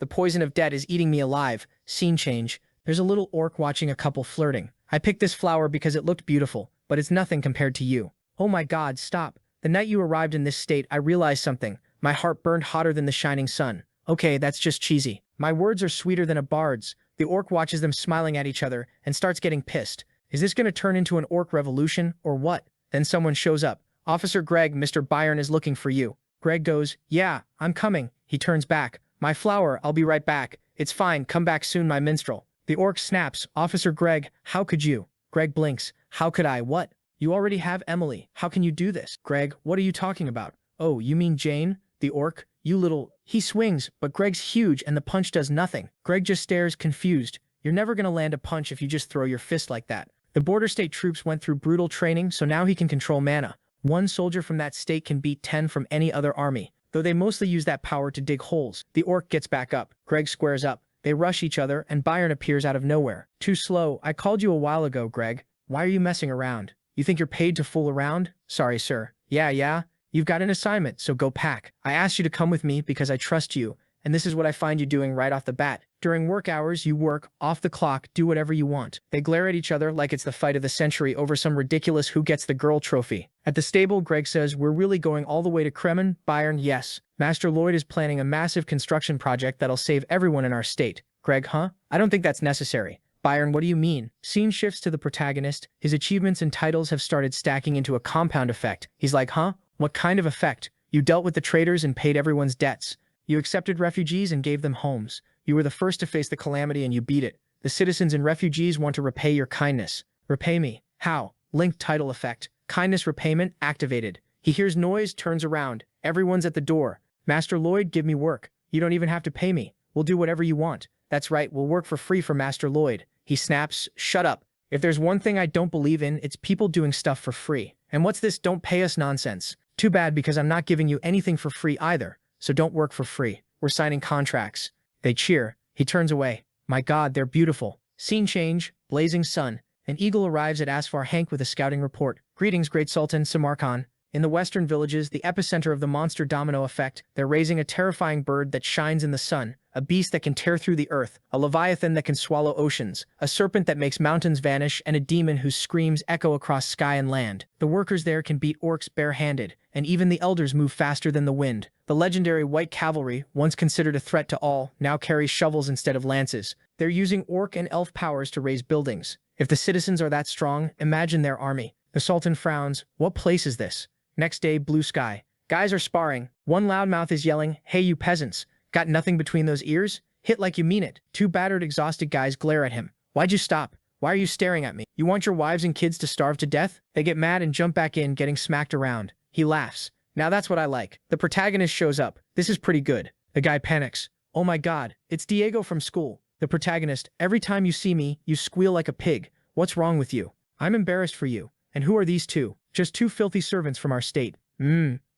the poison of debt is eating me alive. Scene change. There's a little orc watching a couple flirting. I picked this flower because it looked beautiful, but it's nothing compared to you. Oh my God, stop. The night you arrived in this state, I realized something. My heart burned hotter than the shining sun. Okay, that's just cheesy. My words are sweeter than a bard's. The orc watches them smiling at each other and starts getting pissed. Is this going to turn into an orc revolution, or what? Then someone shows up. Officer Greg, Mr. Byron is looking for you. Greg goes, yeah, I'm coming. He turns back. My flower, I'll be right back. It's fine, come back soon, my minstrel. The orc snaps, Officer Greg, how could you? Greg blinks, how could I, what? You already have Emily, how can you do this? Greg, what are you talking about? Oh, you mean Jane? The orc, you little... He swings, but Greg's huge and the punch does nothing. Greg just stares, confused. You're never gonna land a punch if you just throw your fist like that. The border state troops went through brutal training, so now he can control mana. One soldier from that state can beat 10 from any other army, though they mostly use that power to dig holes. The orc gets back up. Greg squares up. They rush each other, and Byron appears out of nowhere. Too slow. I called you a while ago, Greg. Why are you messing around? You think you're paid to fool around? Sorry, sir. Yeah. You've got an assignment, so go pack. I asked you to come with me because I trust you, and this is what I find you doing right off the bat. During work hours, you work, off the clock, do whatever you want. They glare at each other like it's the fight of the century over some ridiculous who gets the girl trophy. At the stable, Greg says, we're really going all the way to Kremen? Byron, yes. Master Lloyd is planning a massive construction project that'll save everyone in our state. Greg, huh? I don't think that's necessary. Byron, what do you mean? Scene shifts to the protagonist. His achievements and titles have started stacking into a compound effect. He's like, huh? What kind of effect? You dealt with the traitors and paid everyone's debts. You accepted refugees and gave them homes. You were the first to face the calamity and you beat it. The citizens and refugees want to repay your kindness. Repay me. How? Linked title effect. Kindness repayment activated. He hears noise, turns around. Everyone's at the door. Master Lloyd, give me work. You don't even have to pay me. We'll do whatever you want. That's right, we'll work for free for Master Lloyd. He snaps, shut up. If there's one thing I don't believe in, it's people doing stuff for free. And what's this don't pay us nonsense? Too bad because I'm not giving you anything for free either. So don't work for free. We're signing contracts. They cheer. He turns away. My God, they're beautiful. Scene change, blazing sun. An eagle arrives at Asfar Hank with a scouting report. Greetings, Great Sultan Samarkand. In the western villages, the epicenter of the monster domino effect, they're raising a terrifying bird that shines in the sun, a beast that can tear through the earth, a leviathan that can swallow oceans, a serpent that makes mountains vanish, and a demon whose screams echo across sky and land. The workers there can beat orcs barehanded, and even the elders move faster than the wind. The legendary white cavalry, once considered a threat to all, now carries shovels instead of lances. They're using orc and elf powers to raise buildings. If the citizens are that strong, imagine their army. The Sultan frowns. What place is this? Next day, blue sky. Guys are sparring. One loudmouth is yelling, hey you peasants, got nothing between those ears? Hit like you mean it. Two battered, exhausted guys glare at him. Why'd you stop? Why are you staring at me? You want your wives and kids to starve to death? They get mad and jump back in, getting smacked around. He laughs. Now that's what I like. The protagonist shows up. This is pretty good. The guy panics. Oh my God, it's Diego from school. The protagonist, every time you see me, you squeal like a pig. What's wrong with you? I'm embarrassed for you. And who are these two? Just two filthy servants from our state.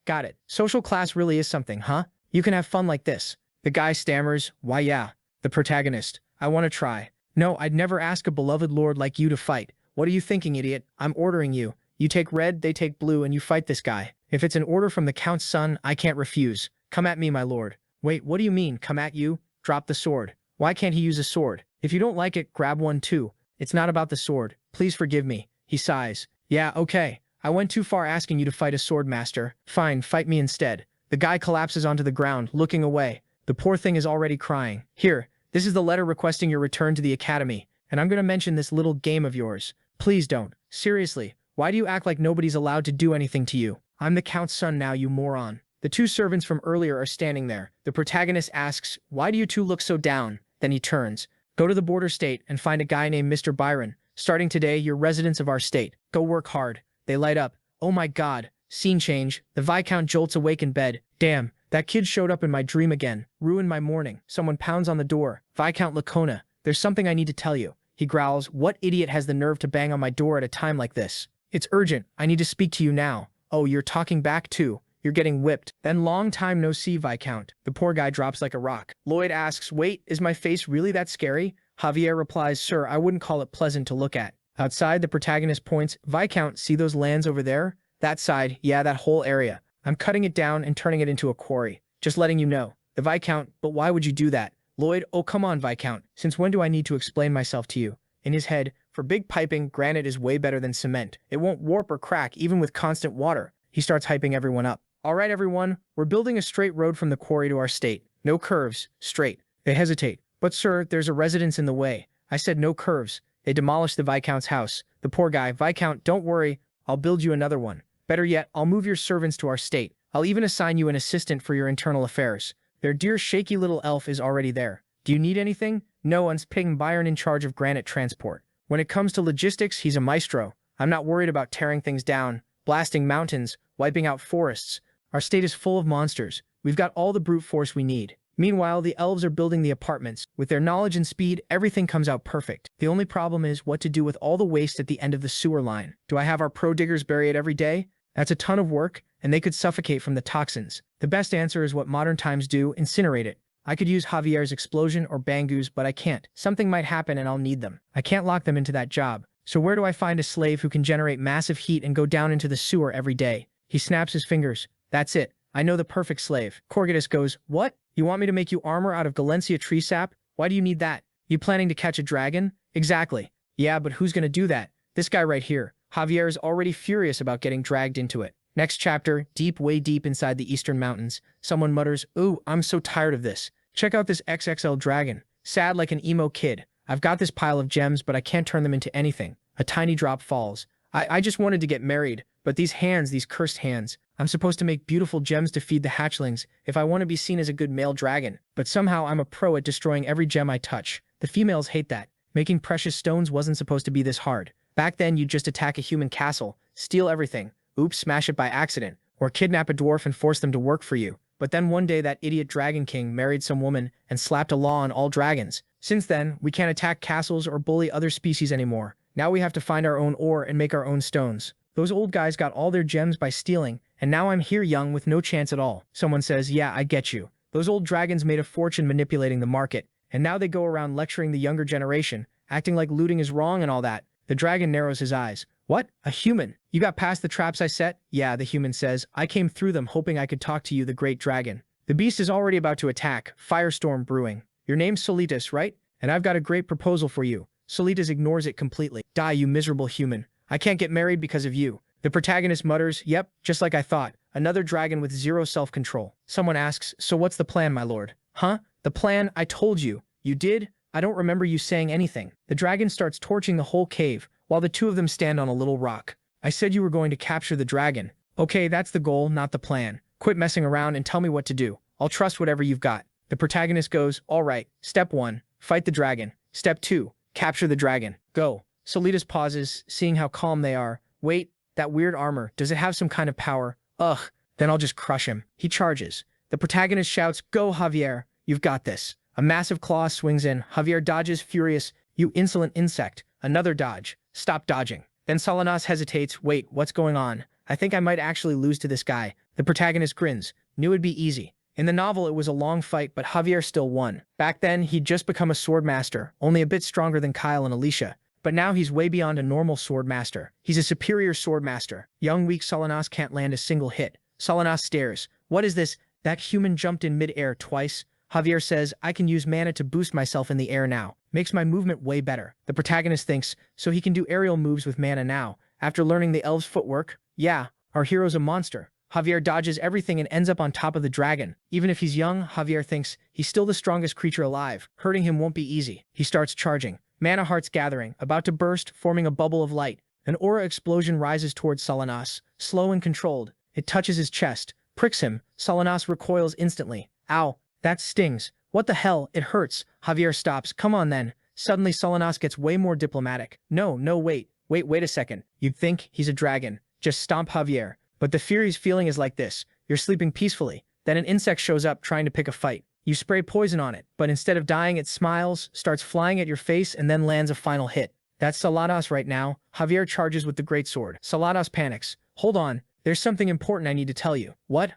Got it. Social class really is something, huh? You can have fun like this. The guy stammers, why yeah. The protagonist, I want to try. No, I'd never ask a beloved lord like you to fight. What are you thinking, idiot? I'm ordering you. You take red, they take blue, and you fight this guy. If it's an order from the Count's son, I can't refuse. Come at me, my lord. Wait, what do you mean, come at you? Drop the sword. Why can't he use a sword? If you don't like it, grab one too. It's not about the sword. Please forgive me. He sighs. Yeah, okay. I went too far asking you to fight a sword master. Fine, fight me instead. The guy collapses onto the ground, looking away. The poor thing is already crying. Here, this is the letter requesting your return to the academy, and I'm gonna mention this little game of yours. Please don't. Seriously, why do you act like nobody's allowed to do anything to you? I'm the Count's son now, you moron. The two servants from earlier are standing there. The protagonist asks, why do you two look so down? Then he turns. Go to the border state and find a guy named Mr. Byron. Starting today, you're residents of our state. Go work hard. They light up. Oh my God. Scene change. The Viscount jolts awake in bed. Damn, that kid showed up in my dream again. Ruined my morning. Someone pounds on the door. Viscount Lacona. There's something I need to tell you. He growls, what idiot has the nerve to bang on my door at a time like this? It's urgent. I need to speak to you now. Oh, you're talking back too. You're getting whipped. Then long time no see, Viscount. The poor guy drops like a rock. Lloyd asks, wait, is my face really that scary? Javier replies, sir, I wouldn't call it pleasant to look at. Outside, the protagonist points, Viscount, see those lands over there? That side, yeah, that whole area. I'm cutting it down and turning it into a quarry. Just letting you know. The Viscount, but why would you do that? Lloyd, oh come on, Viscount. Since when do I need to explain myself to you? In his head, for big piping, granite is way better than cement. It won't warp or crack even with constant water. He starts hyping everyone up. All right, everyone, we're building a straight road from the quarry to our state. No curves, straight. They hesitate. But sir, there's a residence in the way. I said no curves. They demolish the Viscount's house. The poor guy, Viscount, don't worry. I'll build you another one. Better yet, I'll move your servants to our state. I'll even assign you an assistant for your internal affairs. Their dear shaky little elf is already there. Do you need anything? No, I'm putting Byron in charge of granite transport. When it comes to logistics, he's a maestro. I'm not worried about tearing things down, blasting mountains, wiping out forests. Our state is full of monsters. We've got all the brute force we need. Meanwhile, the elves are building the apartments. With their knowledge and speed, everything comes out perfect. The only problem is what to do with all the waste at the end of the sewer line. Do I have our pro diggers bury it every day? That's a ton of work, and they could suffocate from the toxins. The best answer is what modern times do, incinerate it. I could use Javier's explosion or Bangu's, but I can't. Something might happen and I'll need them. I can't lock them into that job. So where do I find a slave who can generate massive heat and go down into the sewer every day? He snaps his fingers. That's it. I know the perfect slave. Corgadus goes, what? You want me to make you armor out of Galencia tree sap? Why do you need that? You planning to catch a dragon? Exactly. Yeah, but who's gonna do that? This guy right here. Javier is already furious about getting dragged into it. Next chapter, deep, way deep inside the eastern mountains. Someone mutters, ooh, I'm so tired of this. Check out this XXL dragon. Sad like an emo kid. I've got this pile of gems, but I can't turn them into anything. A tiny drop falls. I just wanted to get married, but these hands, these cursed hands. I'm supposed to make beautiful gems to feed the hatchlings if I want to be seen as a good male dragon. But somehow I'm a pro at destroying every gem I touch. The females hate that. Making precious stones wasn't supposed to be this hard. Back then, you'd just attack a human castle, steal everything, oops, smash it by accident, or kidnap a dwarf and force them to work for you. But then one day that idiot Dragon King married some woman and slapped a law on all dragons. Since then, we can't attack castles or bully other species anymore. Now we have to find our own ore and make our own stones. Those old guys got all their gems by stealing, and now I'm here young with no chance at all. Someone says, yeah, I get you. Those old dragons made a fortune manipulating the market, and now they go around lecturing the younger generation, acting like looting is wrong and all that. The dragon narrows his eyes. What? A human? You got past the traps I set? Yeah, the human says. I came through them hoping I could talk to you, the great dragon. The beast is already about to attack, firestorm brewing. Your name's Solitas, right? And I've got a great proposal for you. Solitas ignores it completely. Die, you miserable human. I can't get married because of you. The protagonist mutters, yep, just like I thought. Another dragon with zero self-control. Someone asks, so what's the plan, my lord? Huh? The plan? I told you. You did? I don't remember you saying anything. The dragon starts torching the whole cave, while the two of them stand on a little rock. I said you were going to capture the dragon. Okay, that's the goal, not the plan. Quit messing around and tell me what to do. I'll trust whatever you've got. The protagonist goes, all right, step 1, fight the dragon. Step 2, capture the dragon. Go. Solitas pauses, seeing how calm they are. Wait, that weird armor, does it have some kind of power? Ugh, then I'll just crush him. He charges. The protagonist shouts, go Javier, you've got this. A massive claw swings in. Javier dodges, furious. You insolent insect. Another dodge. Stop dodging. Then Salinas hesitates. Wait, what's going on? I think I might actually lose to this guy. The protagonist grins. Knew it'd be easy. In the novel, it was a long fight, but Javier still won. Back then, he'd just become a sword master, only a bit stronger than Kyle and Alicia. But now he's way beyond a normal sword master. He's a superior sword master. Young, weak Salinas can't land a single hit. Salinas stares. What is this? That human jumped in mid-air twice. Javier says, I can use mana to boost myself in the air now. Makes my movement way better. The protagonist thinks, so he can do aerial moves with mana now. After learning the elves' footwork, yeah, our hero's a monster. Javier dodges everything and ends up on top of the dragon. Even if he's young, Javier thinks he's still the strongest creature alive. Hurting him won't be easy. He starts charging. Mana hearts gathering, about to burst, forming a bubble of light. An aura explosion rises towards Salinas, slow and controlled. It touches his chest, pricks him. Salinas recoils instantly. Ow. That stings. What the hell? It hurts. Javier stops. Come on then. Suddenly Salinas gets way more diplomatic. No, wait. Wait a second. You'd think he's a dragon. Just stomp Javier. But the fear he's feeling is like this. You're sleeping peacefully. Then an insect shows up trying to pick a fight. You spray poison on it, but instead of dying it smiles, starts flying at your face and then lands a final hit. That's Salinas right now. Javier charges with the greatsword. Salinas panics. Hold on. There's something important I need to tell you. What?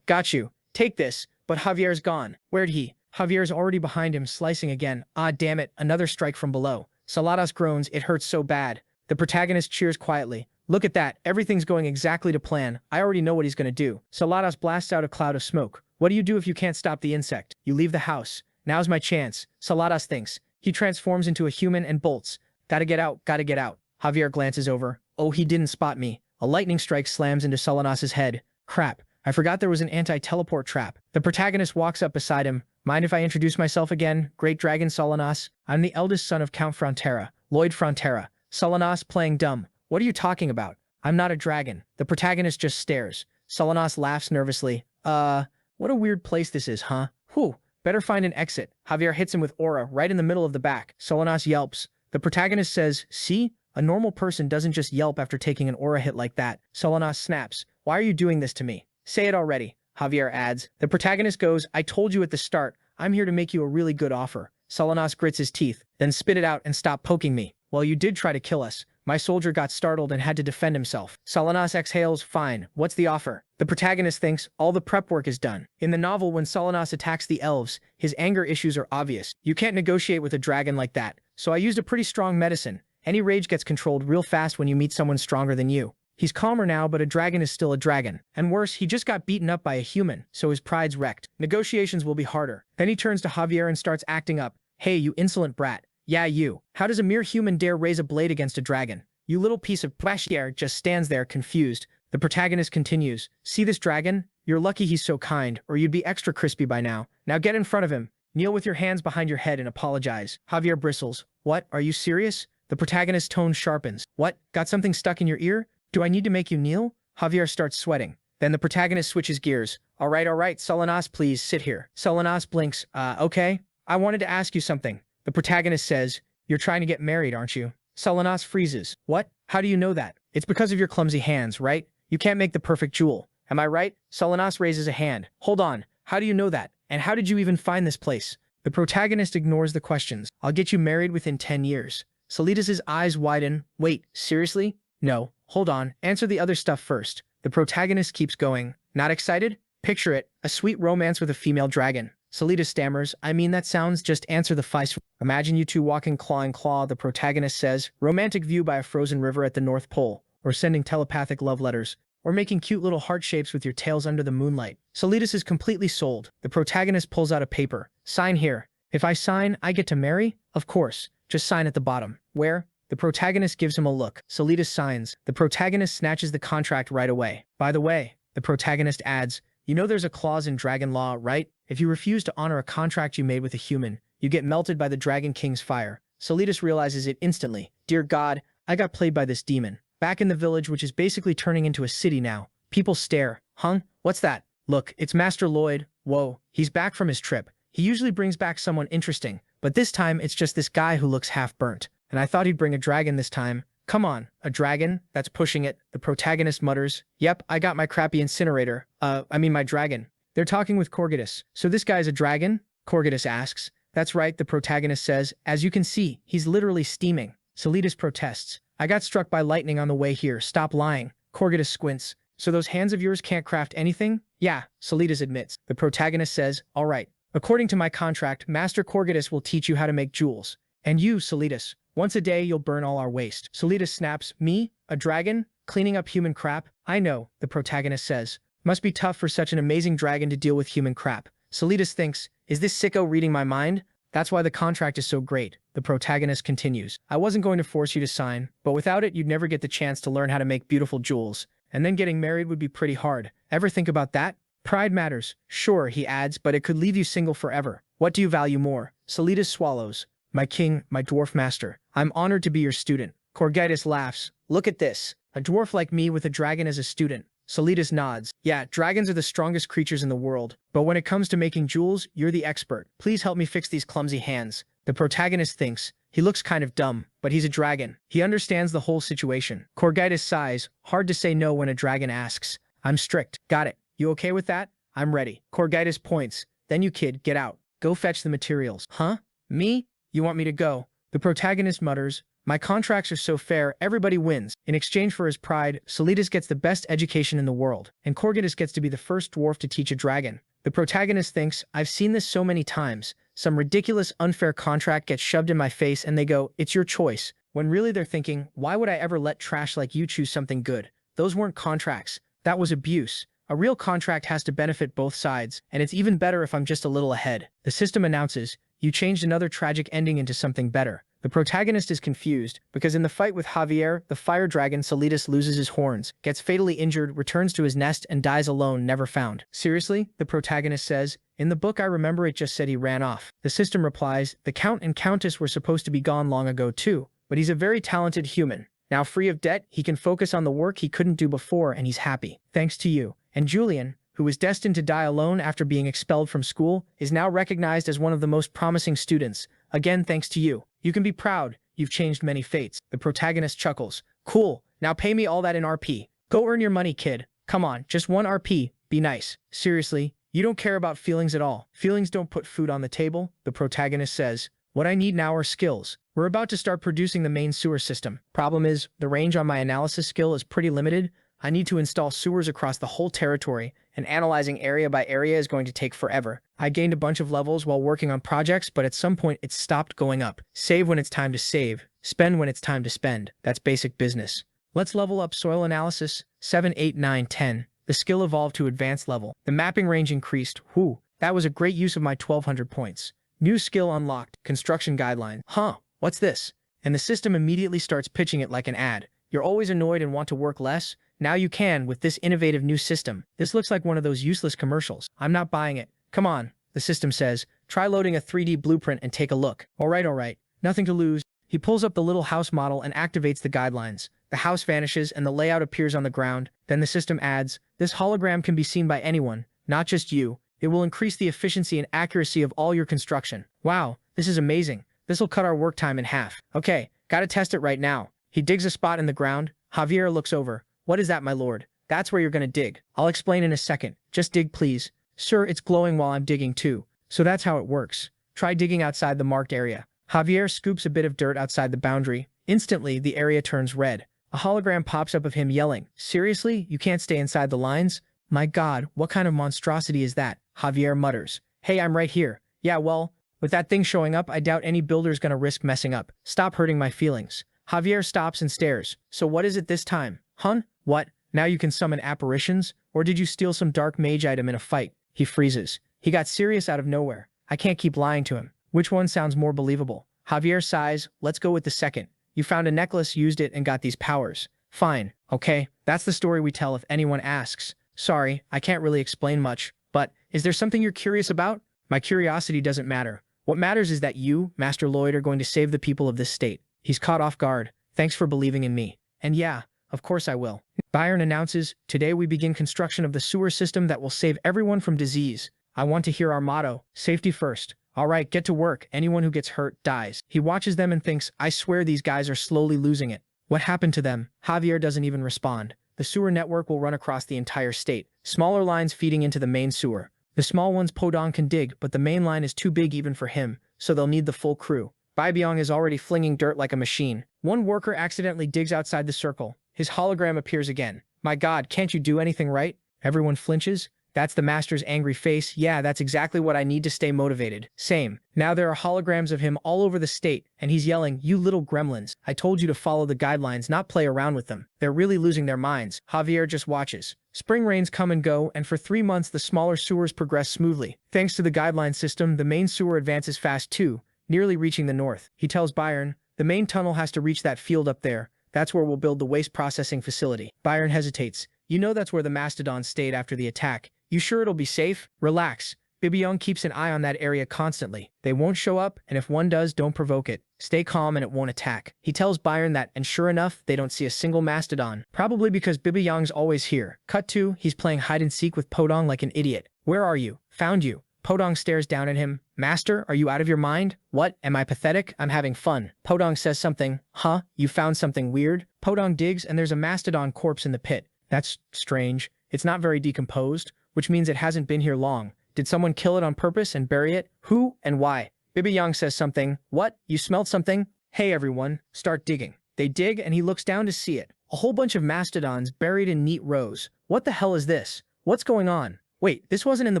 Got you. Take this. But Javier's gone. Where'd he? Javier's already behind him, slicing again. Ah, damn it, another strike from below. Salinas groans, it hurts so bad. The protagonist cheers quietly. Look at that, everything's going exactly to plan. I already know what he's gonna do. Salinas blasts out a cloud of smoke. What do you do if you can't stop the insect? You leave the house. Now's my chance. Salinas thinks. He transforms into a human and bolts. Gotta get out. Javier glances over. Oh, he didn't spot me. A lightning strike slams into Salinas's head. Crap. I forgot there was an anti-teleport trap. The protagonist walks up beside him. Mind if I introduce myself again? Great Dragon Salinas. I'm the eldest son of Count Frontera, Lloyd Frontera. Salinas playing dumb. What are you talking about? I'm not a dragon. The protagonist just stares. Salinas laughs nervously. What a weird place this is, huh? Whew. Better find an exit. Javier hits him with aura right in the middle of the back. Salinas yelps. The protagonist says, see? A normal person doesn't just yelp after taking an aura hit like that. Salinas snaps. Why are you doing this to me? Say it already, Javier adds. The protagonist goes, I told you at the start, I'm here to make you a really good offer. Salinas grits his teeth, then spit it out and stop poking me. Well, you did try to kill us. My soldier got startled and had to defend himself. Salinas exhales, fine, what's the offer? The protagonist thinks, all the prep work is done. In the novel, when Salinas attacks the elves, his anger issues are obvious. You can't negotiate with a dragon like that. So I used a pretty strong medicine. Any rage gets controlled real fast when you meet someone stronger than you. He's calmer now, but a dragon is still a dragon. And worse, he just got beaten up by a human, so his pride's wrecked. Negotiations will be harder. Then he turns to Javier and starts acting up. Hey, you insolent brat. Yeah, you. How does a mere human dare raise a blade against a dragon? You little piece of Javier just stands there, confused. The protagonist continues. See this dragon? You're lucky he's so kind, or you'd be extra crispy by now. Now get in front of him. Kneel with your hands behind your head and apologize. Javier bristles. What? Are you serious? The protagonist's tone sharpens. What? Got something stuck in your ear? Do I need to make you kneel? Javier starts sweating. Then the protagonist switches gears. All right, Solanas, please, sit here. Solanas blinks. Okay. I wanted to ask you something. The protagonist says, you're trying to get married, aren't you? Solanas freezes. What? How do you know that? It's because of your clumsy hands, right? You can't make the perfect jewel. Am I right? Solanas raises a hand. Hold on. How do you know that? And how did you even find this place? The protagonist ignores the questions. I'll get you married within 10 years. Solitas's eyes widen. Wait, seriously? No. Hold on. Answer the other stuff first. The protagonist keeps going. Not excited? Picture it. A sweet romance with a female dragon. Solitas stammers. I mean, that sounds. Just answer the feist. Imagine you two walking claw in claw, the protagonist says. Romantic view by a frozen river at the North Pole. Or sending telepathic love letters. Or making cute little heart shapes with your tails under the moonlight. Solitas is completely sold. The protagonist pulls out a paper. Sign here. If I sign, I get to marry? Of course. Just sign at the bottom. Where? The protagonist gives him a look. Solitas signs. The protagonist snatches the contract right away. By the way, the protagonist adds, you know there's a clause in dragon law, right? If you refuse to honor a contract you made with a human, you get melted by the Dragon King's fire. Solitas realizes it instantly. Dear God, I got played by this demon. Back in the village, which is basically turning into a city now. People stare. Huh? What's that? Look, it's Master Lloyd. Whoa, he's back from his trip. He usually brings back someone interesting, but this time it's just this guy who looks half burnt. And I thought he'd bring a dragon this time. Come on, a dragon? That's pushing it. The protagonist mutters. Yep, I got my crappy incinerator. My dragon. They're talking with Corgatus. So this guy's a dragon? Corgatus asks. That's right, the protagonist says. As you can see, he's literally steaming. Solitas protests. I got struck by lightning on the way here. Stop lying. Corgatus squints. So those hands of yours can't craft anything? Yeah, Solitas admits. The protagonist says, all right. According to my contract, Master Corgatus will teach you how to make jewels. And you, Solitas, once a day you'll burn all our waste. Solitas snaps. Me? A dragon? Cleaning up human crap? I know, the protagonist says. Must be tough for such an amazing dragon to deal with human crap. Solitas thinks, is this sicko reading my mind? That's why the contract is so great. The protagonist continues. I wasn't going to force you to sign, but without it you'd never get the chance to learn how to make beautiful jewels. And then getting married would be pretty hard. Ever think about that? Pride matters. Sure, he adds, but it could leave you single forever. What do you value more? Solitas swallows. My king, my dwarf master. I'm honored to be your student. Corgatus laughs. Look at this. A dwarf like me with a dragon as a student. Solitas nods. Yeah, dragons are the strongest creatures in the world, but when it comes to making jewels, you're the expert. Please help me fix these clumsy hands. The protagonist thinks. He looks kind of dumb, but he's a dragon. He understands the whole situation. Corgatus sighs. Hard to say no when a dragon asks. I'm strict. Got it. You okay with that? I'm ready. Corgatus points. Then you kid, get out. Go fetch the materials. Huh? Me? You want me to go? The protagonist mutters. My contracts are so fair, everybody wins. In exchange for his pride, Solitas gets the best education in the world, and Corgatus gets to be the first dwarf to teach a dragon. The protagonist thinks, I've seen this so many times. Some ridiculous, unfair contract gets shoved in my face and they go, it's your choice. When really they're thinking, why would I ever let trash like you choose something good? Those weren't contracts. That was abuse. A real contract has to benefit both sides, and it's even better if I'm just a little ahead. The system announces, you changed another tragic ending into something better. The protagonist is confused, because in the fight with Javier, the fire dragon, Solitas loses his horns, gets fatally injured, returns to his nest, and dies alone, never found. Seriously? The protagonist says. In the book I remember it just said he ran off. The system replies, the Count and Countess were supposed to be gone long ago too, but he's a very talented human. Now free of debt, he can focus on the work he couldn't do before, and he's happy. Thanks to you. And Julian, who was destined to die alone after being expelled from school, is now recognized as one of the most promising students. Again, thanks to you. You can be proud. You've changed many fates. The protagonist chuckles. Cool. Now pay me all that in RP. Go earn your money, kid. Come on, just 1 RP. Be nice. Seriously, you don't care about feelings at all. Feelings don't put food on the table, the protagonist says. What I need now are skills. We're about to start producing the main sewer system. Problem is, the range on my analysis skill is pretty limited. I need to install sewers across the whole territory, and analyzing area by area is going to take forever. I gained a bunch of levels while working on projects, but at some point it stopped going up. Save when it's time to save. Spend when it's time to spend. That's basic business. Let's level up soil analysis. 7, 8, 9, 10. The skill evolved to advanced level. The mapping range increased. Whew. That was a great use of my 1200 points. New skill unlocked. Construction guideline. Huh. What's this? And the system immediately starts pitching it like an ad. You're always annoyed and want to work less? Now you can with this innovative new system. This looks like one of those useless commercials. I'm not buying it. Come on, the system says. Try loading a 3D blueprint and take a look. Alright. Nothing to lose. He pulls up the little house model and activates the guidelines. The house vanishes and the layout appears on the ground. Then the system adds, this hologram can be seen by anyone, not just you. It will increase the efficiency and accuracy of all your construction. Wow, this is amazing. This'll cut our work time in half. Okay, gotta test it right now. He digs a spot in the ground. Javier looks over. What is that, my lord? That's where you're gonna dig. I'll explain in a second. Just dig, please. Sir, it's glowing while I'm digging too. So that's how it works. Try digging outside the marked area. Javier scoops a bit of dirt outside the boundary. Instantly, the area turns red. A hologram pops up of him yelling, seriously? You can't stay inside the lines? My god, what kind of monstrosity is that? Javier mutters. Hey, I'm right here. Yeah, well, with that thing showing up, I doubt any builder's gonna risk messing up. Stop hurting my feelings. Javier stops and stares. So what is it this time? Hun? What? Now you can summon apparitions? Or did you steal some dark mage item in a fight? He freezes. He got serious out of nowhere. I can't keep lying to him. Which one sounds more believable? Javier sighs. Let's go with the second. You found a necklace, used it, and got these powers. Fine. Okay. That's the story we tell if anyone asks. Sorry, I can't really explain much. But, is there something you're curious about? My curiosity doesn't matter. What matters is that you, Master Lloyd, are going to save the people of this state. He's caught off guard. Thanks for believing in me. And yeah, of course I will. Byron announces, today we begin construction of the sewer system that will save everyone from disease. I want to hear our motto, safety first. Alright, get to work. Anyone who gets hurt dies. He watches them and thinks, I swear these guys are slowly losing it. What happened to them? Javier doesn't even respond. The sewer network will run across the entire state. Smaller lines feeding into the main sewer. The small ones Podong can dig, but the main line is too big even for him, so they'll need the full crew. Baibyong is already flinging dirt like a machine. One worker accidentally digs outside the circle. His hologram appears again. My god, can't you do anything right? Everyone flinches. That's the master's angry face. Yeah, that's exactly what I need to stay motivated. Same. Now there are holograms of him all over the state, and he's yelling, you little gremlins. I told you to follow the guidelines, not play around with them. They're really losing their minds. Javier just watches. Spring rains come and go, and for 3 months the smaller sewers progress smoothly. Thanks to the guideline system, the main sewer advances fast too, nearly reaching the north. He tells Byron, the main tunnel has to reach that field up there. That's where we'll build the waste processing facility. Byron hesitates. You know that's where the mastodons stayed after the attack. You sure it'll be safe? Relax. Bibyong keeps an eye on that area constantly. They won't show up, and if one does, don't provoke it. Stay calm and it won't attack. He tells Byron that, and sure enough, they don't see a single mastodon. Probably because Bibyong's always here. Cut to, he's playing hide-and-seek with Podong like an idiot. Where are you? Found you. Podong stares down at him. Master, are you out of your mind? What? Am I pathetic? I'm having fun. Podong says something. Huh? You found something weird? Podong digs and there's a mastodon corpse in the pit. That's strange. It's not very decomposed, which means it hasn't been here long. Did someone kill it on purpose and bury it? Who and why? Bibyong says something. What? You smelled something? Hey everyone, start digging. They dig and he looks down to see it. A whole bunch of mastodons buried in neat rows. What the hell is this? What's going on? Wait, this wasn't in the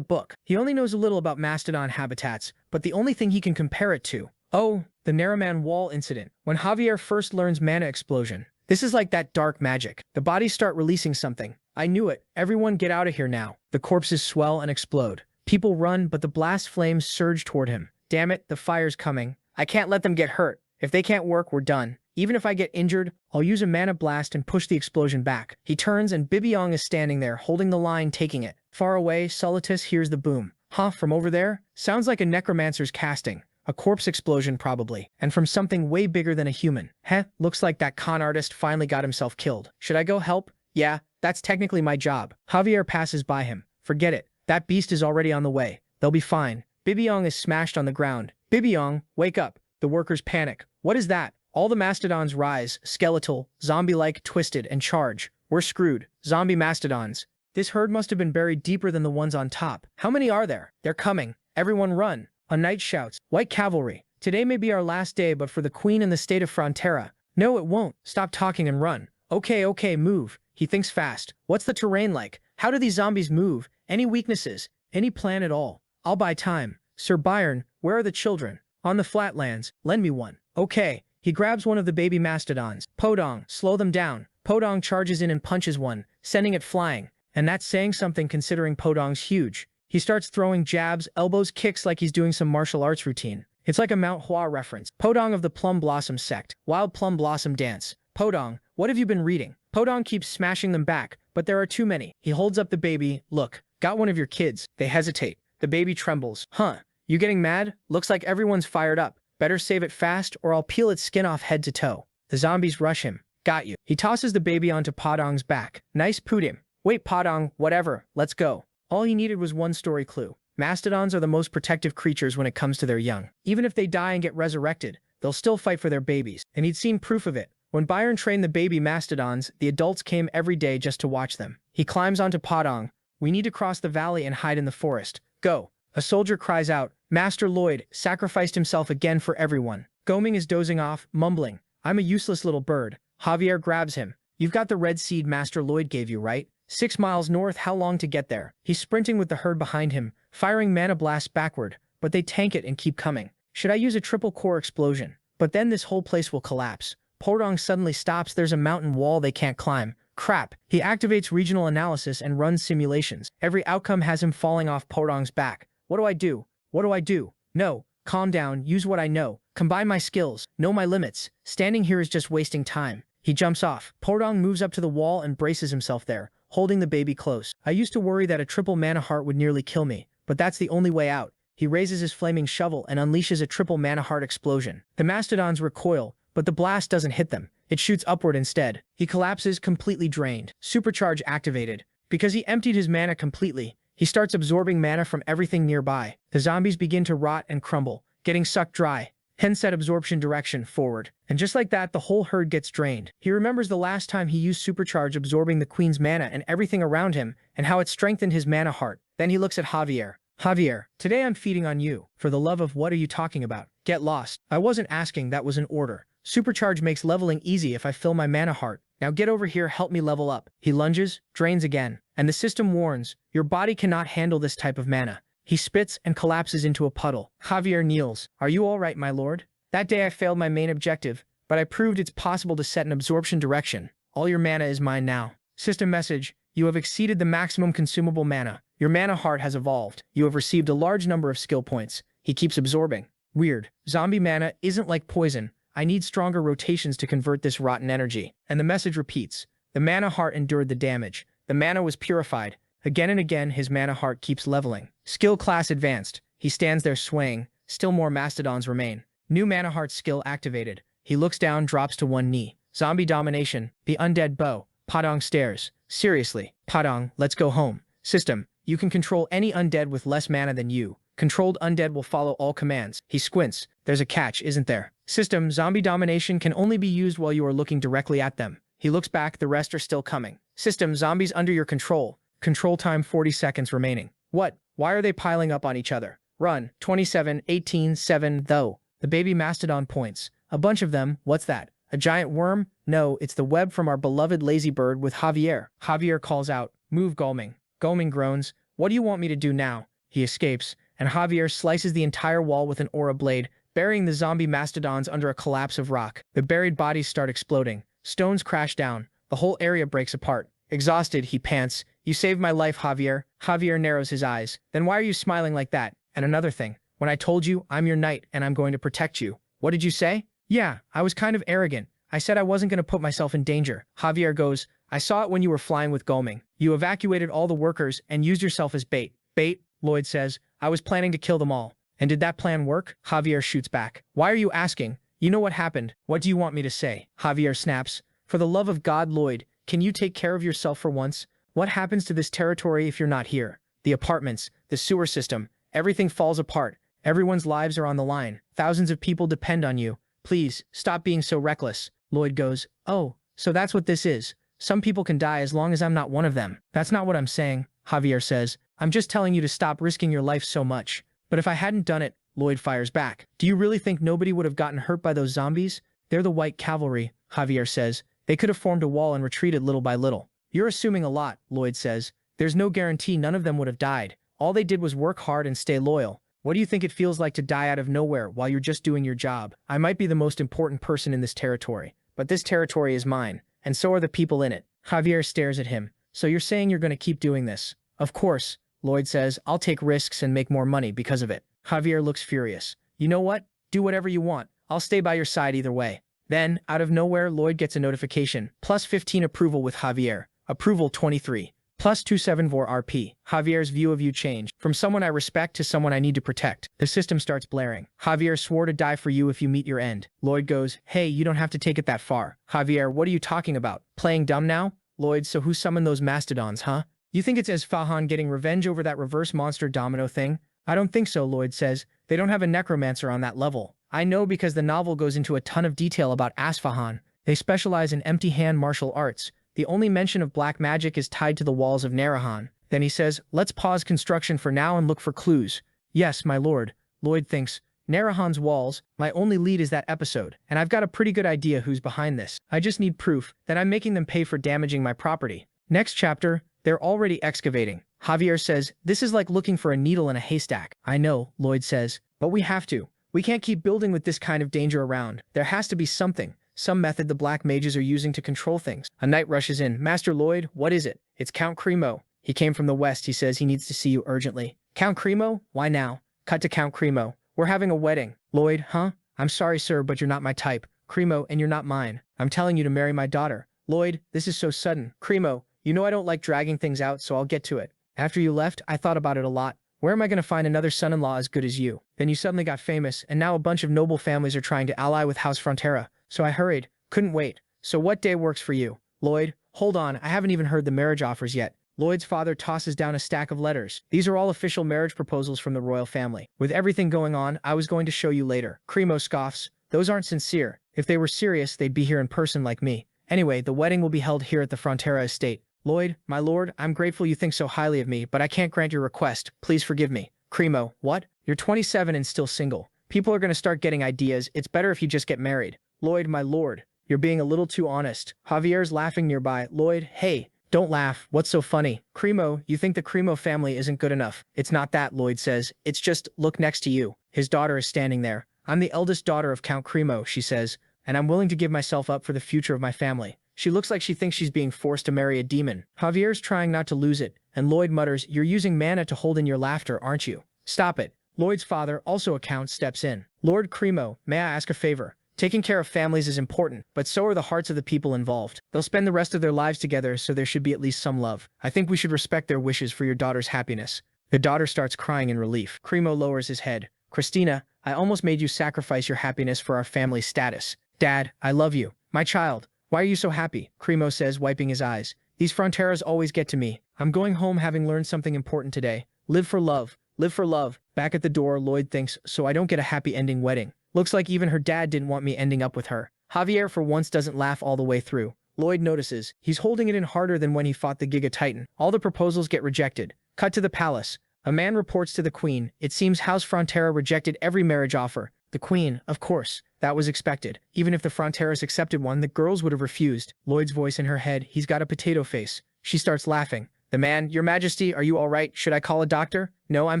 book. He only knows a little about mastodon habitats, but the only thing he can compare it to. Oh, the Naraman Wall incident. When Javier first learns mana explosion. This is like that dark magic. The bodies start releasing something. I knew it. Everyone get out of here now. The corpses swell and explode. People run, but the blast flames surge toward him. Damn it, the fire's coming. I can't let them get hurt. If they can't work, we're done. Even if I get injured, I'll use a mana blast and push the explosion back. He turns and Bibyong is standing there, holding the line, taking it. Far away, Solitus hears the boom. Huh, from over there? Sounds like a necromancer's casting. A corpse explosion probably. And from something way bigger than a human. Heh, looks like that con artist finally got himself killed. Should I go help? Yeah, that's technically my job. Javier passes by him. Forget it. That beast is already on the way. They'll be fine. Bibyong is smashed on the ground. Bibyong, wake up. The workers panic. What is that? All the mastodons rise, skeletal, zombie-like, twisted, and charge. We're screwed. Zombie mastodons. This herd must have been buried deeper than the ones on top. How many are there? They're coming. Everyone run. A knight shouts. White cavalry. Today may be our last day, but for the queen and the state of Frontera. No, it won't. Stop talking and run. Okay, move. He thinks fast. What's the terrain like? How do these zombies move? Any weaknesses? Any plan at all? I'll buy time. Sir Byron, where are the children? On the flatlands. Lend me one. Okay. He grabs one of the baby mastodons. Podong, slow them down. Podong charges in and punches one, sending it flying. And that's saying something considering Podong's huge. He starts throwing jabs, elbows, kicks like he's doing some martial arts routine. It's like a Mount Hua reference. Podong of the Plum Blossom sect. Wild Plum Blossom dance. Podong, what have you been reading? Podong keeps smashing them back, but there are too many. He holds up the baby. Look, got one of your kids. They hesitate. The baby trembles. Huh, You getting mad? Looks like everyone's fired up. Better save it fast or I'll peel its skin off head to toe. The zombies rush him. Got you. He tosses the baby onto Podong's back. Nice Pudim. Wait Podong, whatever, let's go. All he needed was one story clue. Mastodons are the most protective creatures when it comes to their young. Even if they die and get resurrected, they'll still fight for their babies. And he'd seen proof of it. When Byron trained the baby mastodons, the adults came every day just to watch them. He climbs onto Podong. We need to cross the valley and hide in the forest. Go. A soldier cries out. Master Lloyd sacrificed himself again for everyone. Goming is dozing off, mumbling. I'm a useless little bird. Javier grabs him. You've got the red seed Master Lloyd gave you, right? 6 miles north, how long to get there? He's sprinting with the herd behind him, firing mana blasts backward, but they tank it and keep coming. Should I use a triple core explosion? But then this whole place will collapse. Podong suddenly stops. There's a mountain wall they can't climb. Crap. He activates regional analysis and runs simulations. Every outcome has him falling off Podong's back. What do I do? What do I do? No. Calm down. Use what I know. Combine my skills. Know my limits. Standing here is just wasting time. He jumps off. Podong moves up to the wall and braces himself there, holding the baby close. I used to worry that a triple mana heart would nearly kill me, but that's the only way out. He raises his flaming shovel and unleashes a triple mana heart explosion. The mastodons recoil, but the blast doesn't hit them. It shoots upward instead. He collapses, completely drained. Supercharge activated. Because he emptied his mana completely, he starts absorbing mana from everything nearby. The zombies begin to rot and crumble, getting sucked dry. Hence set absorption direction forward. And just like that, the whole herd gets drained. He remembers the last time he used Supercharge absorbing the queen's mana and everything around him, and how it strengthened his mana heart. Then he looks at Javier. Javier, today I'm feeding on you. For the love of what are you talking about? Get lost. I wasn't asking, that was an order. Supercharge makes leveling easy if I fill my mana heart. Now get over here, help me level up. He lunges, drains again. And the system warns, your body cannot handle this type of mana. He spits and collapses into a puddle. Javier kneels. Are you all right, my lord? That day I failed my main objective, but I proved it's possible to set an absorption direction. All your mana is mine now. System message, you have exceeded the maximum consumable mana. Your mana heart has evolved. You have received a large number of skill points. He keeps absorbing. Weird. Zombie mana isn't like poison. I need stronger rotations to convert this rotten energy. And the message repeats. The mana heart endured the damage. The mana was purified. Again and again, his mana heart keeps leveling. Skill class advanced. He stands there swaying. Still more mastodons remain. New mana heart skill activated. He looks down, drops to one knee. Zombie domination. The undead bow. Podong stares. Seriously. Podong, let's go home. System. You can control any undead with less mana than you. Controlled undead will follow all commands. He squints. There's a catch, isn't there? System. Zombie domination can only be used while you are looking directly at them. He looks back. The rest are still coming. System. Zombies under your control. Control time 40 seconds remaining. What? Why are they piling up on each other? Run. 27, 18, 7, though. The baby mastodon points. A bunch of them. What's that? A giant worm? No, it's the web from our beloved lazy bird with Javier. Javier calls out. Move, Goming. Goming groans. What do you want me to do now? He escapes, and Javier slices the entire wall with an aura blade, burying the zombie mastodons under a collapse of rock. The buried bodies start exploding. Stones crash down. The whole area breaks apart. Exhausted, he pants. You saved my life, Javier. Javier narrows his eyes. Then why are you smiling like that? And another thing. When I told you, I'm your knight and I'm going to protect you. What did you say? Yeah, I was kind of arrogant. I said I wasn't going to put myself in danger. Javier goes, I saw it when you were flying with Goming. You evacuated all the workers and used yourself as bait. Bait? Lloyd says. I was planning to kill them all. And did that plan work? Javier shoots back. Why are you asking? You know what happened. What do you want me to say? Javier snaps. For the love of God, Lloyd, can you take care of yourself for once? What happens to this territory if you're not here? The apartments, the sewer system, everything falls apart. Everyone's lives are on the line. Thousands of people depend on you. Please, stop being so reckless. Lloyd goes, oh, so that's what this is. Some people can die as long as I'm not one of them. That's not what I'm saying, Javier says. I'm just telling you to stop risking your life so much. But if I hadn't done it, Lloyd fires back. Do you really think nobody would have gotten hurt by those zombies? They're the white cavalry, Javier says. They could have formed a wall and retreated little by little. You're assuming a lot, Lloyd says. There's no guarantee none of them would have died. All they did was work hard and stay loyal. What do you think it feels like to die out of nowhere while you're just doing your job? I might be the most important person in this territory, but this territory is mine, and so are the people in it. Javier stares at him. So you're saying you're going to keep doing this? Of course, Lloyd says. I'll take risks and make more money because of it. Javier looks furious. You know what? Do whatever you want. I'll stay by your side either way. Then, out of nowhere, Lloyd gets a notification. +15 approval with Javier. Approval 23. Plus 274 RP. Javier's view of you changed. From someone I respect to someone I need to protect. The system starts blaring. Javier swore to die for you if you meet your end. Lloyd goes, hey, you don't have to take it that far. Javier, what are you talking about? Playing dumb now? Lloyd, so who summoned those mastodons, huh? You think it's Esfahan getting revenge over that reverse monster domino thing? I don't think so, Lloyd says. They don't have a necromancer on that level. I know because the novel goes into a ton of detail about Asfahan. They specialize in empty-hand martial arts. The only mention of black magic is tied to the walls of Narahan. Then he says, let's pause construction for now and look for clues. Yes, my lord. Lloyd thinks, Narahan's walls, my only lead is that episode, and I've got a pretty good idea who's behind this. I just need proof that I'm making them pay for damaging my property. Next chapter, they're already excavating. Javier says, this is like looking for a needle in a haystack. I know, Lloyd says, but we have to. We can't keep building with this kind of danger around. There has to be something. Some method the black mages are using to control things. A knight rushes in. Master Lloyd, what is it? It's Count Cremo. He came from the west. He says he needs to see you urgently. Count Cremo? Why now? Cut to Count Cremo. We're having a wedding. Lloyd, huh? I'm sorry, sir, but you're not my type. Cremo, and you're not mine. I'm telling you to marry my daughter. Lloyd, this is so sudden. Cremo, you know I don't like dragging things out, so I'll get to it. After you left, I thought about it a lot. Where am I going to find another son-in-law as good as you? Then you suddenly got famous, and now a bunch of noble families are trying to ally with House Frontera. So I hurried. Couldn't wait. So what day works for you? Lloyd, hold on, I haven't even heard the marriage offers yet. Lloyd's father tosses down a stack of letters. These are all official marriage proposals from the royal family. With everything going on, I was going to show you later. Cremo scoffs. Those aren't sincere. If they were serious, they'd be here in person like me. Anyway, the wedding will be held here at the Frontera estate. Lloyd, my lord, I'm grateful you think so highly of me, but I can't grant your request. Please forgive me. Cremo, what? You're 27 and still single. People are going to start getting ideas. It's better if you just get married. Lloyd, my lord. You're being a little too honest. Javier's laughing nearby. Lloyd, hey, don't laugh. What's so funny? Cremo, you think the Cremo family isn't good enough. It's not that, Lloyd says. It's just, look next to you. His daughter is standing there. I'm the eldest daughter of Count Cremo, she says, and I'm willing to give myself up for the future of my family. She looks like she thinks she's being forced to marry a demon. Javier's trying not to lose it, and Lloyd mutters, you're using mana to hold in your laughter, aren't you? Stop it. Lloyd's father, also a count, steps in. Lord Cremo, may I ask a favor? Taking care of families is important, but so are the hearts of the people involved. They'll spend the rest of their lives together, so there should be at least some love. I think we should respect their wishes for your daughter's happiness. The daughter starts crying in relief. Cremo lowers his head. Christina, I almost made you sacrifice your happiness for our family's status. Dad, I love you. My child. Why are you so happy? Cremo says, wiping his eyes. These Fronteras always get to me. I'm going home having learned something important today. Live for love. Live for love. Back at the door, Lloyd thinks, so I don't get a happy ending wedding. Looks like even her dad didn't want me ending up with her. Javier for once doesn't laugh all the way through. Lloyd notices. He's holding it in harder than when he fought the Giga Titan. All the proposals get rejected. Cut to the palace. A man reports to the queen. It seems House Frontera rejected every marriage offer. The queen, of course. That was expected. Even if the Fronteras accepted one, the girls would have refused. Lloyd's voice in her head. He's got a potato face. She starts laughing. The man, Your Majesty, are you all right? Should I call a doctor? No, I'm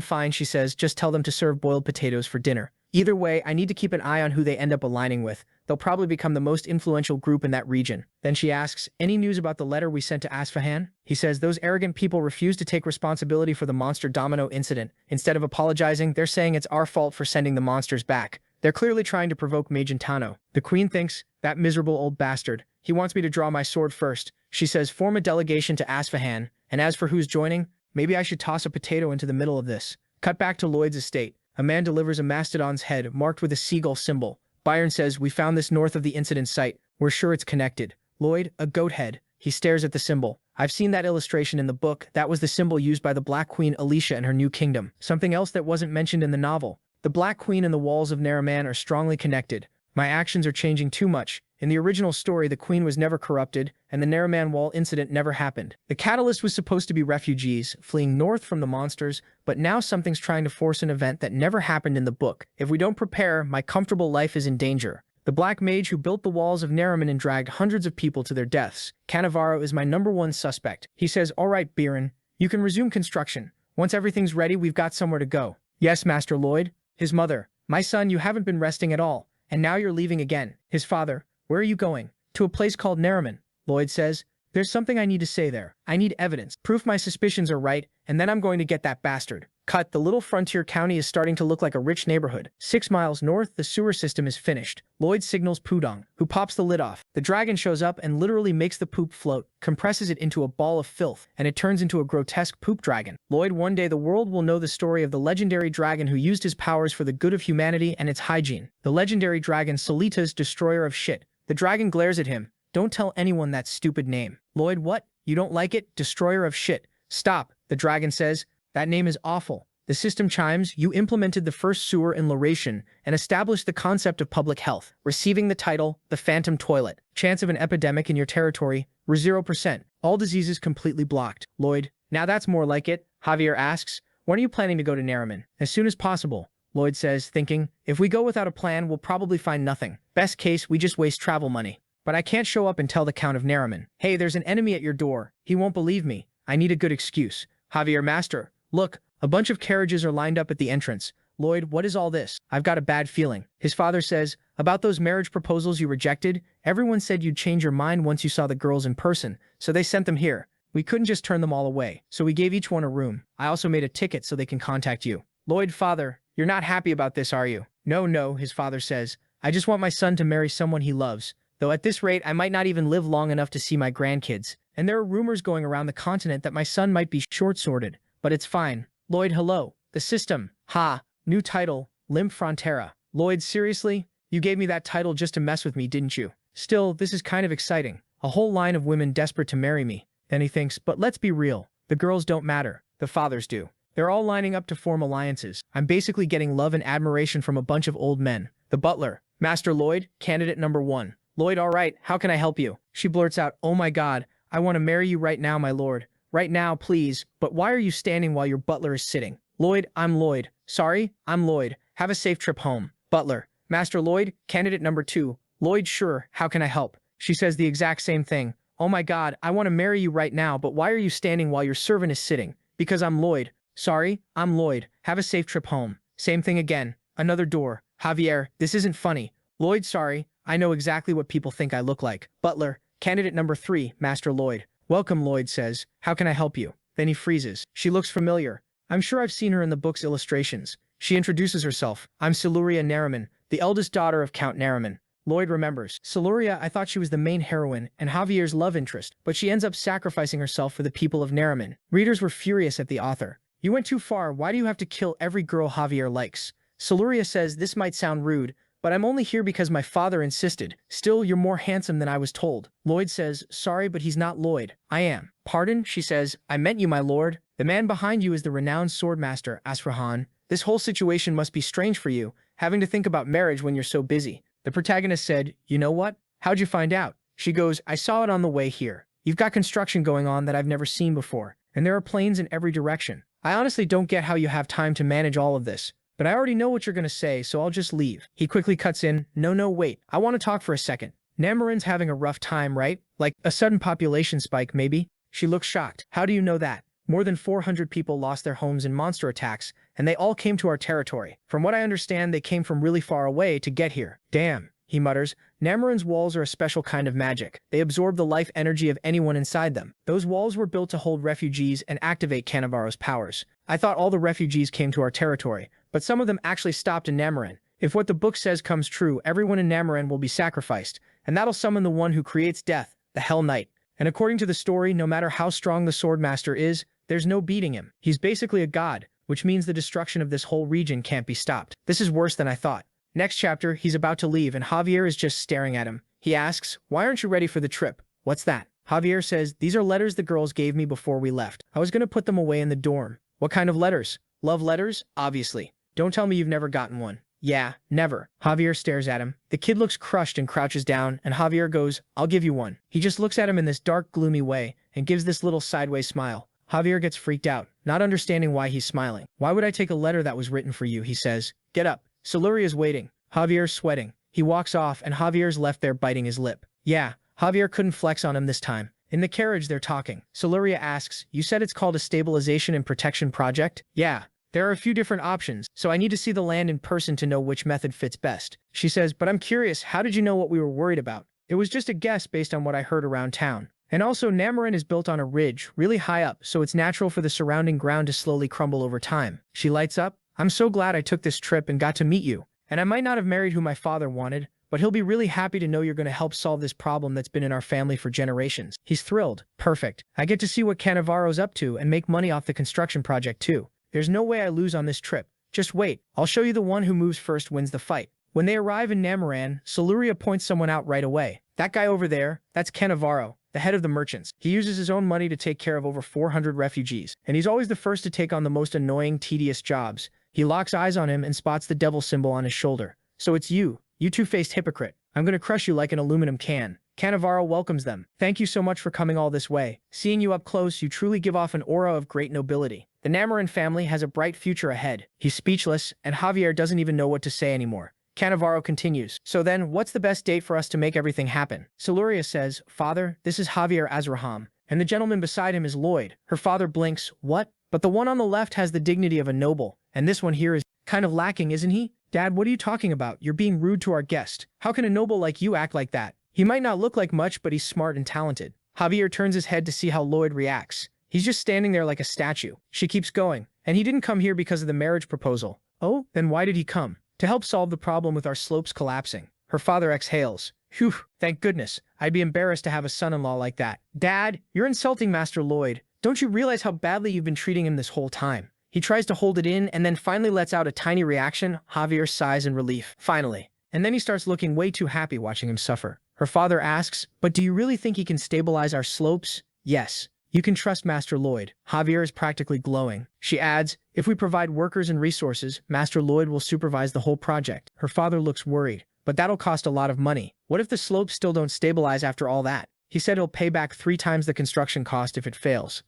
fine, she says. Just tell them to serve boiled potatoes for dinner. Either way, I need to keep an eye on who they end up aligning with. They'll probably become the most influential group in that region. Then she asks, any news about the letter we sent to Asfahan? He says those arrogant people refuse to take responsibility for the monster domino incident. Instead of apologizing, they're saying it's our fault for sending the monsters back. They're clearly trying to provoke Magentano. The queen thinks, that miserable old bastard. He wants me to draw my sword first. She says form a delegation to Asfahan, and as for who's joining, maybe I should toss a potato into the middle of this. Cut back to Lloyd's estate. A man delivers a mastodon's head marked with a seagull symbol. Byron says, we found this north of the incident site. We're sure it's connected. Lloyd, a goat head. He stares at the symbol. I've seen that illustration in the book. That was the symbol used by the Black Queen Alicia in her new kingdom. Something else that wasn't mentioned in the novel. The Black Queen and the walls of Naraman are strongly connected. My actions are changing too much. In the original story, the queen was never corrupted, and the Naraman Wall incident never happened. The catalyst was supposed to be refugees, fleeing north from the monsters, but now something's trying to force an event that never happened in the book. If we don't prepare, my comfortable life is in danger. The black mage who built the walls of Naraman and dragged hundreds of people to their deaths. Cannavaro is my #1 suspect. He says, all right, Biren, you can resume construction. Once everything's ready, we've got somewhere to go. Yes, Master Lloyd. His mother, my son, you haven't been resting at all, and now you're leaving again. His father, where are you going? To a place called Naraman. Lloyd says, there's something I need to say there. I need evidence. Proof my suspicions are right, and then I'm going to get that bastard. Cut, the little frontier county is starting to look like a rich neighborhood. 6 miles north, the sewer system is finished. Lloyd signals Pudong, who pops the lid off. The dragon shows up and literally makes the poop float, compresses it into a ball of filth, and it turns into a grotesque poop dragon. Lloyd, one day the world will know the story of the legendary dragon who used his powers for the good of humanity and its hygiene. The legendary dragon Solita's destroyer of shit. The dragon glares at him. Don't tell anyone that stupid name. Lloyd, what? You don't like it? Destroyer of shit. Stop, the dragon says. That name is awful. The system chimes. You implemented the first sewer in Laration and established the concept of public health, receiving the title, the Phantom Toilet. Chance of an epidemic in your territory, 0%. All diseases completely blocked. Lloyd, now that's more like it. Javier asks, when are you planning to go to Nariman? As soon as possible. Lloyd says, thinking, if we go without a plan, we'll probably find nothing. Best case, we just waste travel money. But I can't show up and tell the Count of Nariman. Hey, there's an enemy at your door. He won't believe me. I need a good excuse. Javier, master, look. A bunch of carriages are lined up at the entrance. Lloyd, what is all this? I've got a bad feeling. His father says, about those marriage proposals you rejected, everyone said you'd change your mind once you saw the girls in person, so they sent them here. We couldn't just turn them all away, so we gave each one a room. I also made a ticket so they can contact you. Lloyd, father, you're not happy about this, are you? No, his father says. I just want my son to marry someone he loves. Though at this rate, I might not even live long enough to see my grandkids. And there are rumors going around the continent that my son might be short-sorted. But it's fine. Lloyd, hello. The system. Ha. New title. Limp Frontera. Lloyd, seriously? You gave me that title just to mess with me, didn't you? Still, this is kind of exciting. A whole line of women desperate to marry me. Then he thinks, but let's be real. The girls don't matter. The fathers do. They're all lining up to form alliances. I'm basically getting love and admiration from a bunch of old men. The butler. Master Lloyd, candidate number 1. Lloyd, all right, how can I help you? She blurts out, oh my god, I want to marry you right now, my lord. Right now, please, but why are you standing while your butler is sitting? Lloyd, I'm Lloyd. Sorry, I'm Lloyd. Have a safe trip home. Butler. Master Lloyd, candidate number 2. Lloyd, sure, how can I help? She says the exact same thing. Oh my god, I want to marry you right now, but why are you standing while your servant is sitting? Because I'm Lloyd. Sorry, I'm Lloyd. Have a safe trip home. Same thing again. Another door. Javier, this isn't funny. Lloyd, sorry, I know exactly what people think I look like. Butler. Candidate number 3, Master Lloyd. Welcome, Lloyd says. How can I help you? Then he freezes. She looks familiar. I'm sure I've seen her in the book's illustrations. She introduces herself. I'm Siluria Nariman, the eldest daughter of Count Nariman. Lloyd remembers. Siluria, I thought she was the main heroine and Javier's love interest, but she ends up sacrificing herself for the people of Nariman. Readers were furious at the author. You went too far. Why do you have to kill every girl Javier likes? Siluria says, this might sound rude, but I'm only here because my father insisted. Still, you're more handsome than I was told. Lloyd says, sorry, but he's not Lloyd. I am. Pardon? She says, I meant you, my lord. The man behind you is the renowned swordmaster, Asura. This whole situation must be strange for you, having to think about marriage when you're so busy. The protagonist said, you know what? How'd you find out? She goes, I saw it on the way here. You've got construction going on that I've never seen before, and there are planes in every direction. I honestly don't get how you have time to manage all of this. But I already know what you're gonna say, so I'll just leave. He quickly cuts in, no, wait, I want to talk for a second. Namarin's having a rough time, right? Like, a sudden population spike, maybe? She looks shocked. How do you know that? More than 400 people lost their homes in monster attacks, and they all came to our territory. From what I understand, they came from really far away to get here. Damn, he mutters. Namarin's walls are a special kind of magic. They absorb the life energy of anyone inside them. Those walls were built to hold refugees and activate Cannavaro's powers. I thought all the refugees came to our territory, but some of them actually stopped in Namarin. If what the book says comes true, everyone in Namarin will be sacrificed, and that'll summon the one who creates death, the Hell Knight. And according to the story, no matter how strong the Swordmaster is, there's no beating him. He's basically a god, which means the destruction of this whole region can't be stopped. This is worse than I thought. Next chapter, he's about to leave and Javier is just staring at him. He asks, why aren't you ready for the trip? What's that? Javier says, these are letters the girls gave me before we left. I was gonna put them away in the dorm. What kind of letters? Love letters? Obviously. Don't tell me you've never gotten one. Yeah, never. Javier stares at him. The kid looks crushed and crouches down, and Javier goes, I'll give you one. He just looks at him in this dark, gloomy way and gives this little sideways smile. Javier gets freaked out, not understanding why he's smiling. Why would I take a letter that was written for you, he says. Get up. Siluria's waiting. Javier's sweating. He walks off, and Javier's left there biting his lip. Yeah, Javier couldn't flex on him this time. In the carriage, they're talking. Siluria asks, you said it's called a stabilization and protection project? Yeah. There are a few different options, so I need to see the land in person to know which method fits best. She says, but I'm curious, how did you know what we were worried about? It was just a guess based on what I heard around town. And also, Namaran is built on a ridge, really high up, so it's natural for the surrounding ground to slowly crumble over time. She lights up. I'm so glad I took this trip and got to meet you. And I might not have married who my father wanted, but he'll be really happy to know you're going to help solve this problem that's been in our family for generations. He's thrilled. Perfect. I get to see what Cannavaro's up to and make money off the construction project too. There's no way I lose on this trip. Just wait. I'll show you the one who moves first wins the fight. When they arrive in Namaran, Siluria points someone out right away. That guy over there, that's Cannavaro, the head of the merchants. He uses his own money to take care of over 400 refugees, and he's always the first to take on the most annoying, tedious jobs. He locks eyes on him and spots the devil symbol on his shoulder. So it's you two-faced hypocrite. I'm gonna crush you like an aluminum can. Cannavaro welcomes them. Thank you so much for coming all this way. Seeing you up close, you truly give off an aura of great nobility. The Namaran family has a bright future ahead. He's speechless, and Javier doesn't even know what to say anymore. Cannavaro continues. So then, what's the best date for us to make everything happen? Siluria says, Father, this is Javier Azraham, and the gentleman beside him is Lloyd. Her father blinks. What? But the one on the left has the dignity of a noble, and this one here is kind of lacking, isn't he? Dad, what are you talking about? You're being rude to our guest. How can a noble like you act like that? He might not look like much, but he's smart and talented. Javier turns his head to see how Lloyd reacts. He's just standing there like a statue. She keeps going. And he didn't come here because of the marriage proposal. Oh, then why did he come? To help solve the problem with our slopes collapsing. Her father exhales. Phew, thank goodness. I'd be embarrassed to have a son-in-law like that. Dad, you're insulting Master Lloyd. Don't you realize how badly you've been treating him this whole time? He tries to hold it in and then finally lets out a tiny reaction. Javier sighs in relief. Finally. And then he starts looking way too happy watching him suffer. Her father asks, but do you really think he can stabilize our slopes? Yes. You can trust Master Lloyd. Javier is practically glowing. She adds, if we provide workers and resources, Master Lloyd will supervise the whole project. Her father looks worried, but that'll cost a lot of money. What if the slopes still don't stabilize after all that? He said he'll pay back 3 times the construction cost if it fails.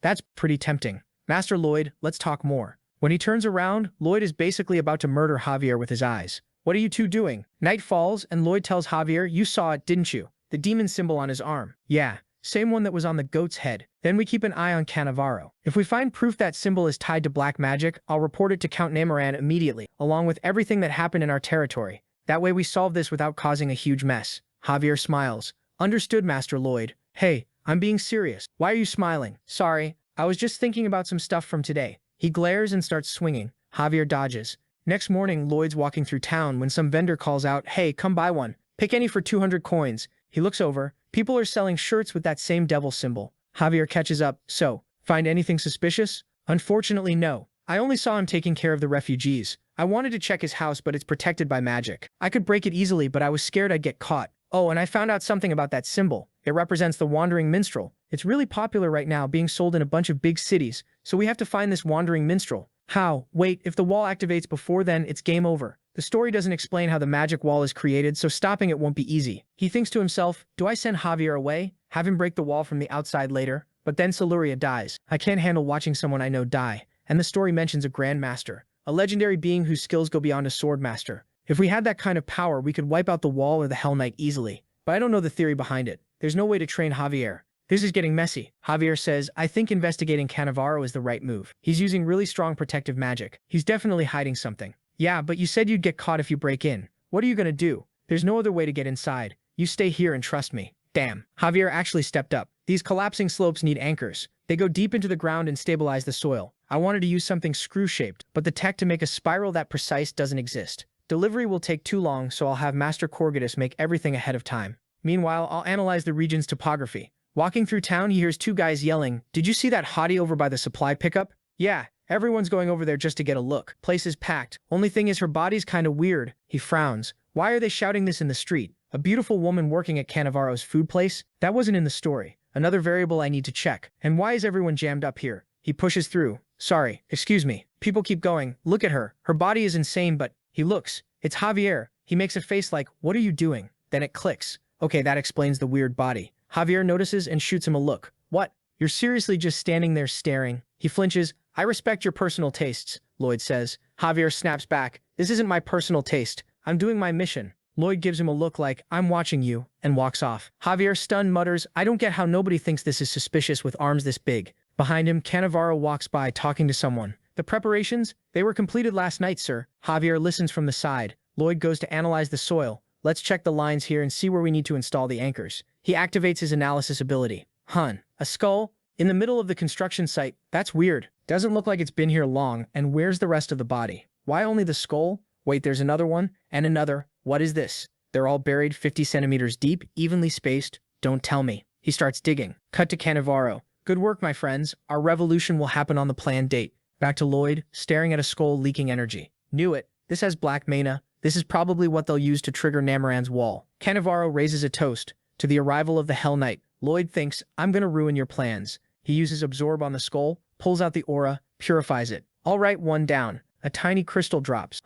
That's pretty tempting. Master Lloyd, let's talk more. When he turns around, Lloyd is basically about to murder Javier with his eyes. What are you two doing? Night falls, and Lloyd tells Javier, you saw it, didn't you? The demon symbol on his arm. Yeah, same one that was on the goat's head. Then we keep an eye on Cannavaro. If we find proof that symbol is tied to black magic, I'll report it to Count Namaran immediately, along with everything that happened in our territory. That way we solve this without causing a huge mess. Javier smiles. Understood, Master Lloyd. Hey, I'm being serious. Why are you smiling? Sorry. I was just thinking about some stuff from today. He glares and starts swinging. Javier dodges. Next morning, Lloyd's walking through town when some vendor calls out, hey, come buy one. Pick any for 200 coins. He looks over. People are selling shirts with that same devil symbol. Javier catches up. So, find anything suspicious? Unfortunately, no. I only saw him taking care of the refugees. I wanted to check his house, but it's protected by magic. I could break it easily, but I was scared I'd get caught. Oh, and I found out something about that symbol. It represents the wandering minstrel. It's really popular right now, being sold in a bunch of big cities, so we have to find this wandering minstrel. How? Wait, if the wall activates before then, it's game over. The story doesn't explain how the magic wall is created, so stopping it won't be easy. He thinks to himself, do I send Javier away? Have him break the wall from the outside later? But then Siluria dies. I can't handle watching someone I know die. And the story mentions a Grand Master, a legendary being whose skills go beyond a sword master. If we had that kind of power, we could wipe out the wall or the Hell Knight easily. But I don't know the theory behind it. There's no way to train Javier. This is getting messy. Javier says, I think investigating Cannavaro is the right move. He's using really strong protective magic. He's definitely hiding something. Yeah, but you said you'd get caught if you break in. What are you gonna do? There's no other way to get inside. You stay here and trust me. Damn. Javier actually stepped up. These collapsing slopes need anchors. They go deep into the ground and stabilize the soil. I wanted to use something screw-shaped, but the tech to make a spiral that precise doesn't exist. Delivery will take too long, so I'll have Master Corgadus make everything ahead of time. Meanwhile, I'll analyze the region's topography. Walking through town, he hears 2 guys yelling, did you see that hottie over by the supply pickup? Yeah, everyone's going over there just to get a look. Place is packed. Only thing is her body's kinda weird. He frowns. Why are they shouting this in the street? A beautiful woman working at Cannavaro's food place? That wasn't in the story. Another variable I need to check. And why is everyone jammed up here? He pushes through. Sorry, excuse me. People keep going. Look at her. Her body is insane, but he looks. It's Javier. He makes a face like, what are you doing? Then it clicks. Okay, that explains the weird body. Javier notices and shoots him a look. What? You're seriously just standing there staring? He flinches. I respect your personal tastes, Lloyd says. Javier snaps back. This isn't my personal taste. I'm doing my mission. Lloyd gives him a look like, I'm watching you, and walks off. Javier, stunned, mutters, I don't get how nobody thinks this is suspicious with arms this big. Behind him, Cannavaro walks by talking to someone. The preparations? They were completed last night, sir. Javier listens from the side. Lloyd goes to analyze the soil. Let's check the lines here and see where we need to install the anchors. He activates his analysis ability. A skull? In the middle of the construction site? That's weird. Doesn't look like it's been here long, and where's the rest of the body? Why only the skull? Wait, there's another one, and another. What is this? They're all buried 50 centimeters deep, evenly spaced. Don't tell me. He starts digging. Cut to Cannavaro. Good work, my friends. Our revolution will happen on the planned date. Back to Lloyd, staring at a skull leaking energy. Knew it. This has black mana. This is probably what they'll use to trigger Namoran's wall. Cannavaro raises a toast to the arrival of the Hell Knight. Lloyd thinks, I'm gonna ruin your plans. He uses Absorb on the skull, pulls out the aura, purifies it. All right, one down. A tiny crystal drops.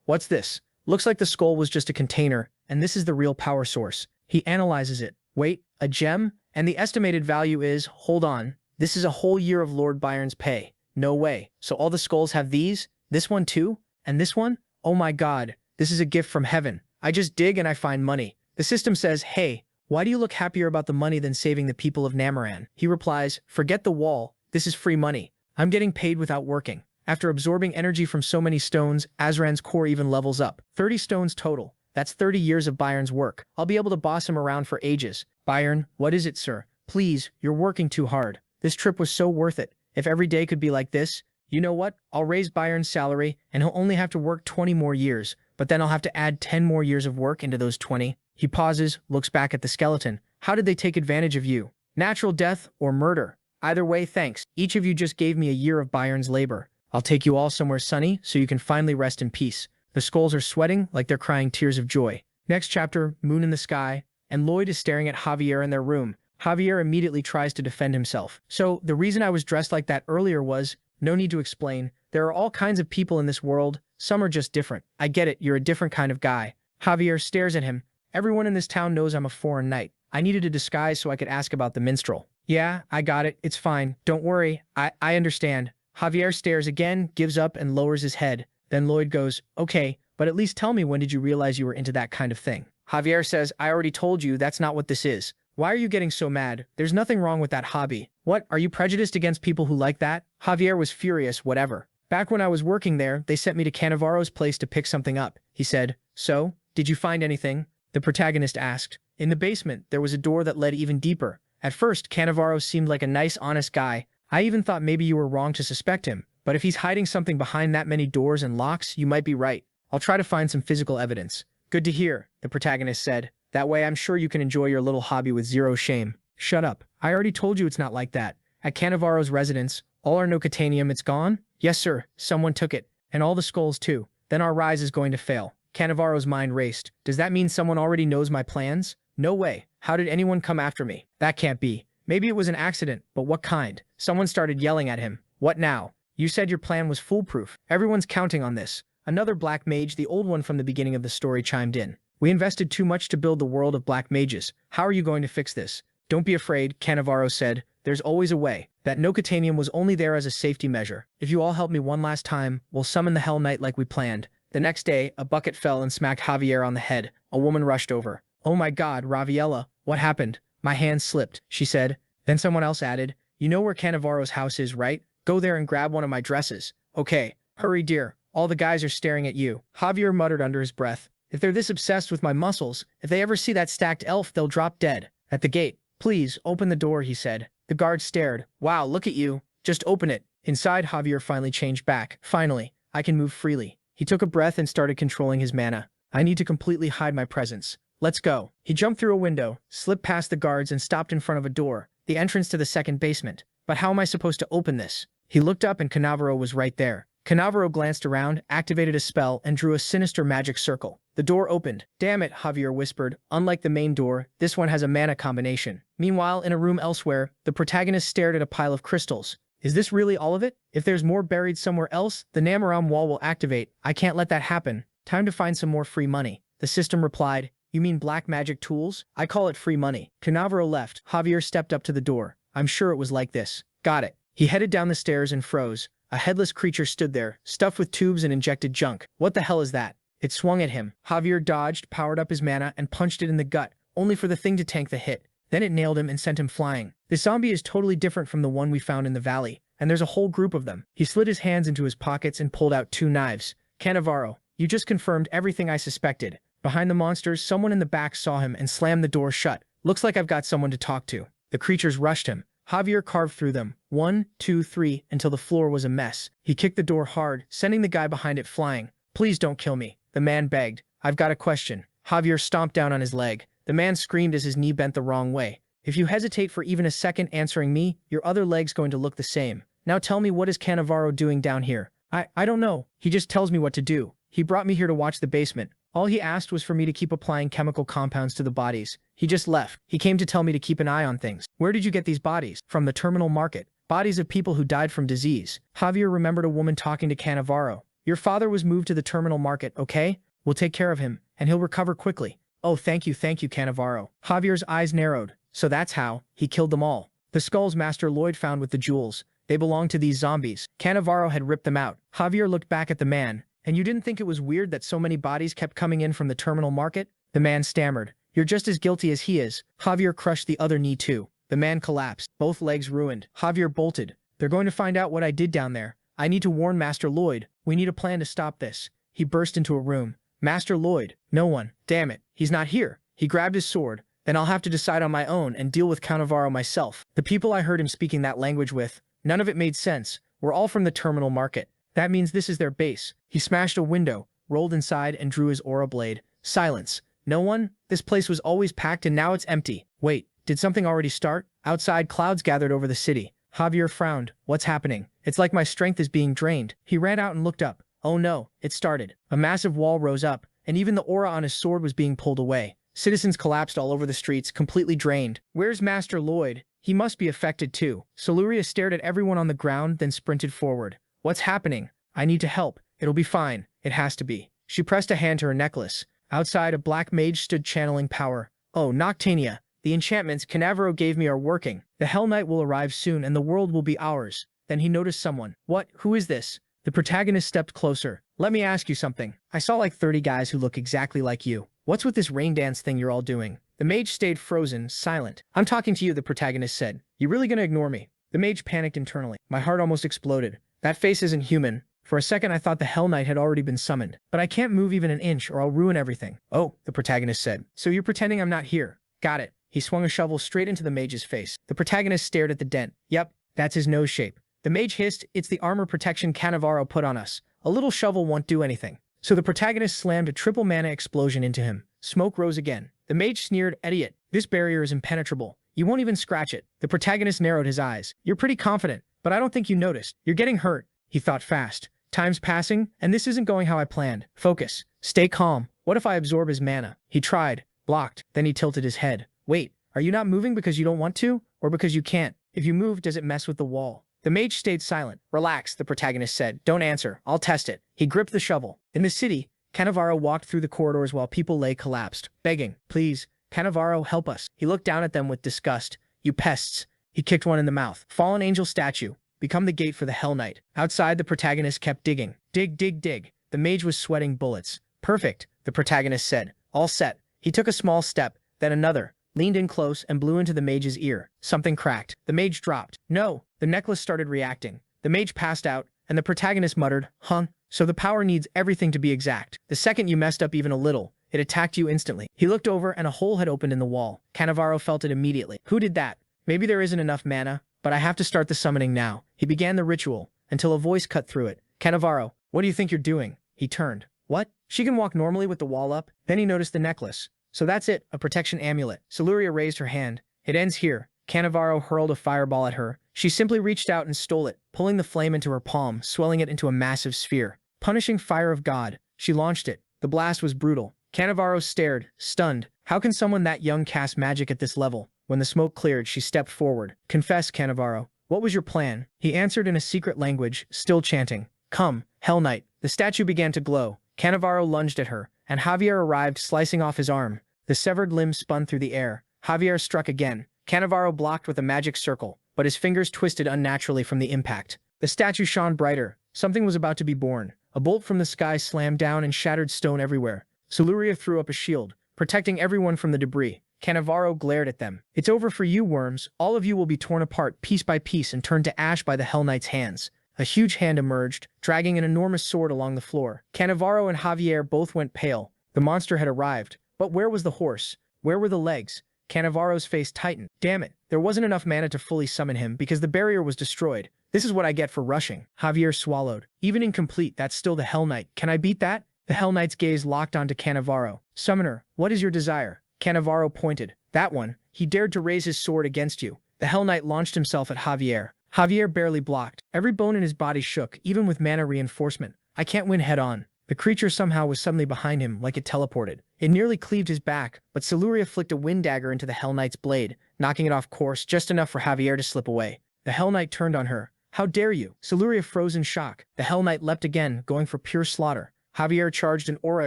What's this? Looks like the skull was just a container, and this is the real power source. He analyzes it. Wait, a gem? And the estimated value is, hold on, this is a whole year of Lord Byron's pay. No way. So all the skulls have these? This one too? And this one? Oh my god, this is a gift from heaven. I just dig and I find money. The system says, hey, why do you look happier about the money than saving the people of Namoran? He replies, forget the wall, this is free money. I'm getting paid without working. After absorbing energy from so many stones, Azran's core even levels up. 30 stones total. That's 30 years of Byron's work. I'll be able to boss him around for ages. Byron, what is it, sir? Please, you're working too hard. This trip was so worth it. If every day could be like this, you know what? I'll raise Byron's salary, and he'll only have to work 20 more years, but then I'll have to add 10 more years of work into those 20. He pauses, looks back at the skeleton. How did they take advantage of you? Natural death or murder? Either way, thanks. Each of you just gave me a year of Byron's labor. I'll take you all somewhere sunny so you can finally rest in peace. The skulls are sweating like they're crying tears of joy. Next chapter, moon in the sky, and Lloyd is staring at Javier in their room. Javier immediately tries to defend himself. So, the reason I was dressed like that earlier was, no need to explain. There are all kinds of people in this world. Some are just different. I get it, you're a different kind of guy. Javier stares at him. Everyone in this town knows I'm a foreign knight. I needed a disguise so I could ask about the minstrel. Yeah, I got it. It's fine. Don't worry. I understand. Javier stares again, gives up, and lowers his head. Then Lloyd goes, okay, but at least tell me, when did you realize you were into that kind of thing? Javier says, I already told you, that's not what this is. Why are you getting so mad? There's nothing wrong with that hobby. What, are you prejudiced against people who like that? Javier was furious, whatever. Back when I was working there, they sent me to Cannavaro's place to pick something up. He said, so, did you find anything? The protagonist asked. In the basement, there was a door that led even deeper. At first, Cannavaro seemed like a nice, honest guy. I even thought maybe you were wrong to suspect him. But if he's hiding something behind that many doors and locks, you might be right. I'll try to find some physical evidence. Good to hear, the protagonist said. That way I'm sure you can enjoy your little hobby with zero shame. Shut up. I already told you it's not like that. At Cannavaro's residence, all our nocatanium, it's gone? Yes, sir. Someone took it. And all the skulls, too. Then our rise is going to fail. Cannavaro's mind raced. Does that mean someone already knows my plans? No way. How did anyone come after me? That can't be. Maybe it was an accident, but what kind? Someone started yelling at him. What now? You said your plan was foolproof. Everyone's counting on this. Another black mage, the old one from the beginning of the story, chimed in. We invested too much to build the world of black mages. How are you going to fix this? Don't be afraid, Cannavaro said. There's always a way. That nocatanium was only there as a safety measure. If you all help me one last time, we'll summon the Hell Knight like we planned. The next day, a bucket fell and smacked Javier on the head. A woman rushed over. Oh my god, Raviella, what happened? My hand slipped, she said. Then someone else added, you know where Cannavaro's house is, right? Go there and grab one of my dresses. Okay, hurry dear. All the guys are staring at you. Javier muttered under his breath. If they're this obsessed with my muscles, if they ever see that stacked elf, they'll drop dead. At the gate. Please, open the door, he said. The guard stared. Wow, look at you. Just open it. Inside, Javier finally changed back. Finally, I can move freely. He took a breath and started controlling his mana. I need to completely hide my presence. Let's go. He jumped through a window, slipped past the guards, and stopped in front of a door, the entrance to the second basement. But how am I supposed to open this? He looked up and Cannavaro was right there. Cannavaro glanced around, activated a spell, and drew a sinister magic circle. The door opened. Damn it, Javier whispered. Unlike the main door, this one has a mana combination. Meanwhile, in a room elsewhere, the protagonist stared at a pile of crystals. Is this really all of it? If there's more buried somewhere else, the Namoran wall will activate. I can't let that happen. Time to find some more free money. The system replied. You mean black magic tools? I call it free money. Cannavaro left. Javier stepped up to the door. I'm sure it was like this. Got it. He headed down the stairs and froze. A headless creature stood there, stuffed with tubes and injected junk. What the hell is that? It swung at him. Javier dodged, powered up his mana, and punched it in the gut, only for the thing to tank the hit. Then it nailed him and sent him flying. The zombie is totally different from the one we found in the valley, and there's a whole group of them. He slid his hands into his pockets and pulled out 2 knives. Cannavaro, you just confirmed everything I suspected. Behind the monsters, someone in the back saw him and slammed the door shut. Looks like I've got someone to talk to. The creatures rushed him. Javier carved through them, 1, 2, 3, until the floor was a mess. He kicked the door hard, sending the guy behind it flying. Please don't kill me, the man begged. I've got a question. Javier stomped down on his leg. The man screamed as his knee bent the wrong way. If you hesitate for even a second answering me, your other leg's going to look the same. Now tell me, what is Cannavaro doing down here? I don't know. He just tells me what to do. He brought me here to watch the basement. All he asked was for me to keep applying chemical compounds to the bodies. He just left. He came to tell me to keep an eye on things. Where did you get these bodies? From the terminal market. Bodies of people who died from disease. Javier remembered a woman talking to Cannavaro. Your father was moved to the terminal market, okay? We'll take care of him, and he'll recover quickly. Oh, thank you, Cannavaro. Javier's eyes narrowed. So that's how he killed them all. The skulls Master Lloyd found with the jewels. They belonged to these zombies. Cannavaro had ripped them out. Javier looked back at the man. And you didn't think it was weird that so many bodies kept coming in from the terminal market? The man stammered. You're just as guilty as he is. Javier crushed the other knee too. The man collapsed, both legs ruined. Javier bolted. They're going to find out what I did down there. I need to warn Master Lloyd. We need a plan to stop this. He burst into a room. Master Lloyd. No one. Damn it. He's not here. He grabbed his sword. Then I'll have to decide on my own and deal with Cannavaro myself. The people I heard him speaking that language with, none of it made sense. We're all from the terminal market. That means this is their base. He smashed a window, rolled inside, and drew his aura blade. Silence. No one? This place was always packed and now it's empty. Wait, did something already start? Outside, clouds gathered over the city. Javier frowned. What's happening? It's like my strength is being drained. He ran out and looked up. Oh no, it started. A massive wall rose up, and even the aura on his sword was being pulled away. Citizens collapsed all over the streets, completely drained. Where's Master Lloyd? He must be affected too. Soluria stared at everyone on the ground, then sprinted forward. What's happening? I need to help. It'll be fine. It has to be. She pressed a hand to her necklace. Outside, a black mage stood channeling power. Oh, Noctania. The enchantments Cannavaro gave me are working. The Hell Knight will arrive soon and the world will be ours. Then he noticed someone. What? Who is this? The protagonist stepped closer. Let me ask you something. I saw like 30 guys who look exactly like you. What's with this rain dance thing you're all doing? The mage stayed frozen, silent. I'm talking to you, the protagonist said. You really gonna ignore me? The mage panicked internally. My heart almost exploded. That face isn't human. For a second I thought the Hell Knight had already been summoned. But I can't move even an inch or I'll ruin everything. Oh, the protagonist said. So you're pretending I'm not here. Got it. He swung a shovel straight into the mage's face. The protagonist stared at the dent. Yep, that's his nose shape. The mage hissed, it's the armor protection Cannavaro put on us. A little shovel won't do anything. So the protagonist slammed a triple mana explosion into him. Smoke rose again. The mage sneered, idiot. This barrier is impenetrable. You won't even scratch it. The protagonist narrowed his eyes. You're pretty confident, but I don't think you noticed. You're getting hurt. He thought fast. Time's passing, and this isn't going how I planned. Focus. Stay calm. What if I absorb his mana? He tried. Blocked. Then he tilted his head. Wait, are you not moving because you don't want to? Or because you can't? If you move, does it mess with the wall? The mage stayed silent. Relax, the protagonist said. Don't answer. I'll test it. He gripped the shovel. In the city, Cannavaro walked through the corridors while people lay collapsed, begging, please, Cannavaro, help us. He looked down at them with disgust. You pests. He kicked one in the mouth. Fallen angel statue. Become the gate for the Hell Knight. Outside, the protagonist kept digging. Dig, dig, dig. The mage was sweating bullets. Perfect, the protagonist said. All set. He took a small step, then another, leaned in close and blew into the mage's ear. Something cracked. The mage dropped. No. The necklace started reacting. The mage passed out, and the protagonist muttered, huh? So the power needs everything to be exact. The second you messed up even a little, it attacked you instantly. He looked over and a hole had opened in the wall. Cannavaro felt it immediately. Who did that? Maybe there isn't enough mana, but I have to start the summoning now. He began the ritual, until a voice cut through it. Cannavaro, what do you think you're doing? He turned. What? She can walk normally with the wall up? Then he noticed the necklace. So that's it, a protection amulet. Soluria raised her hand. It ends here. Cannavaro hurled a fireball at her. She simply reached out and stole it, pulling the flame into her palm, swelling it into a massive sphere. Punishing fire of God, she launched it. The blast was brutal. Cannavaro stared, stunned. How can someone that young cast magic at this level? When the smoke cleared, she stepped forward. Confess, Cannavaro. What was your plan? He answered in a secret language, still chanting. Come, Hell Knight. The statue began to glow. Cannavaro lunged at her, and Javier arrived, slicing off his arm. The severed limb spun through the air. Javier struck again. Cannavaro blocked with a magic circle, but his fingers twisted unnaturally from the impact. The statue shone brighter. Something was about to be born. A bolt from the sky slammed down and shattered stone everywhere. Soluria threw up a shield, protecting everyone from the debris. Cannavaro glared at them. It's over for you, worms. All of you will be torn apart piece by piece and turned to ash by the Hell Knight's hands. A huge hand emerged, dragging an enormous sword along the floor. Cannavaro and Javier both went pale. The monster had arrived. But where was the horse? Where were the legs? Cannavaro's face tightened. Damn it, there wasn't enough mana to fully summon him because the barrier was destroyed. This is what I get for rushing. Javier swallowed. Even incomplete, that's still the Hell Knight. Can I beat that? The Hell Knight's gaze locked onto Cannavaro. Summoner, what is your desire? Cannavaro pointed. That one. He dared to raise his sword against you. The Hell Knight launched himself at Javier. Javier barely blocked. Every bone in his body shook, even with mana reinforcement. I can't win head-on. The creature somehow was suddenly behind him, like it teleported. It nearly cleaved his back, but Siluria flicked a wind dagger into the Hell Knight's blade, knocking it off course just enough for Javier to slip away. The Hell Knight turned on her. How dare you? Siluria froze in shock. The Hell Knight leapt again, going for pure slaughter. Javier charged an aura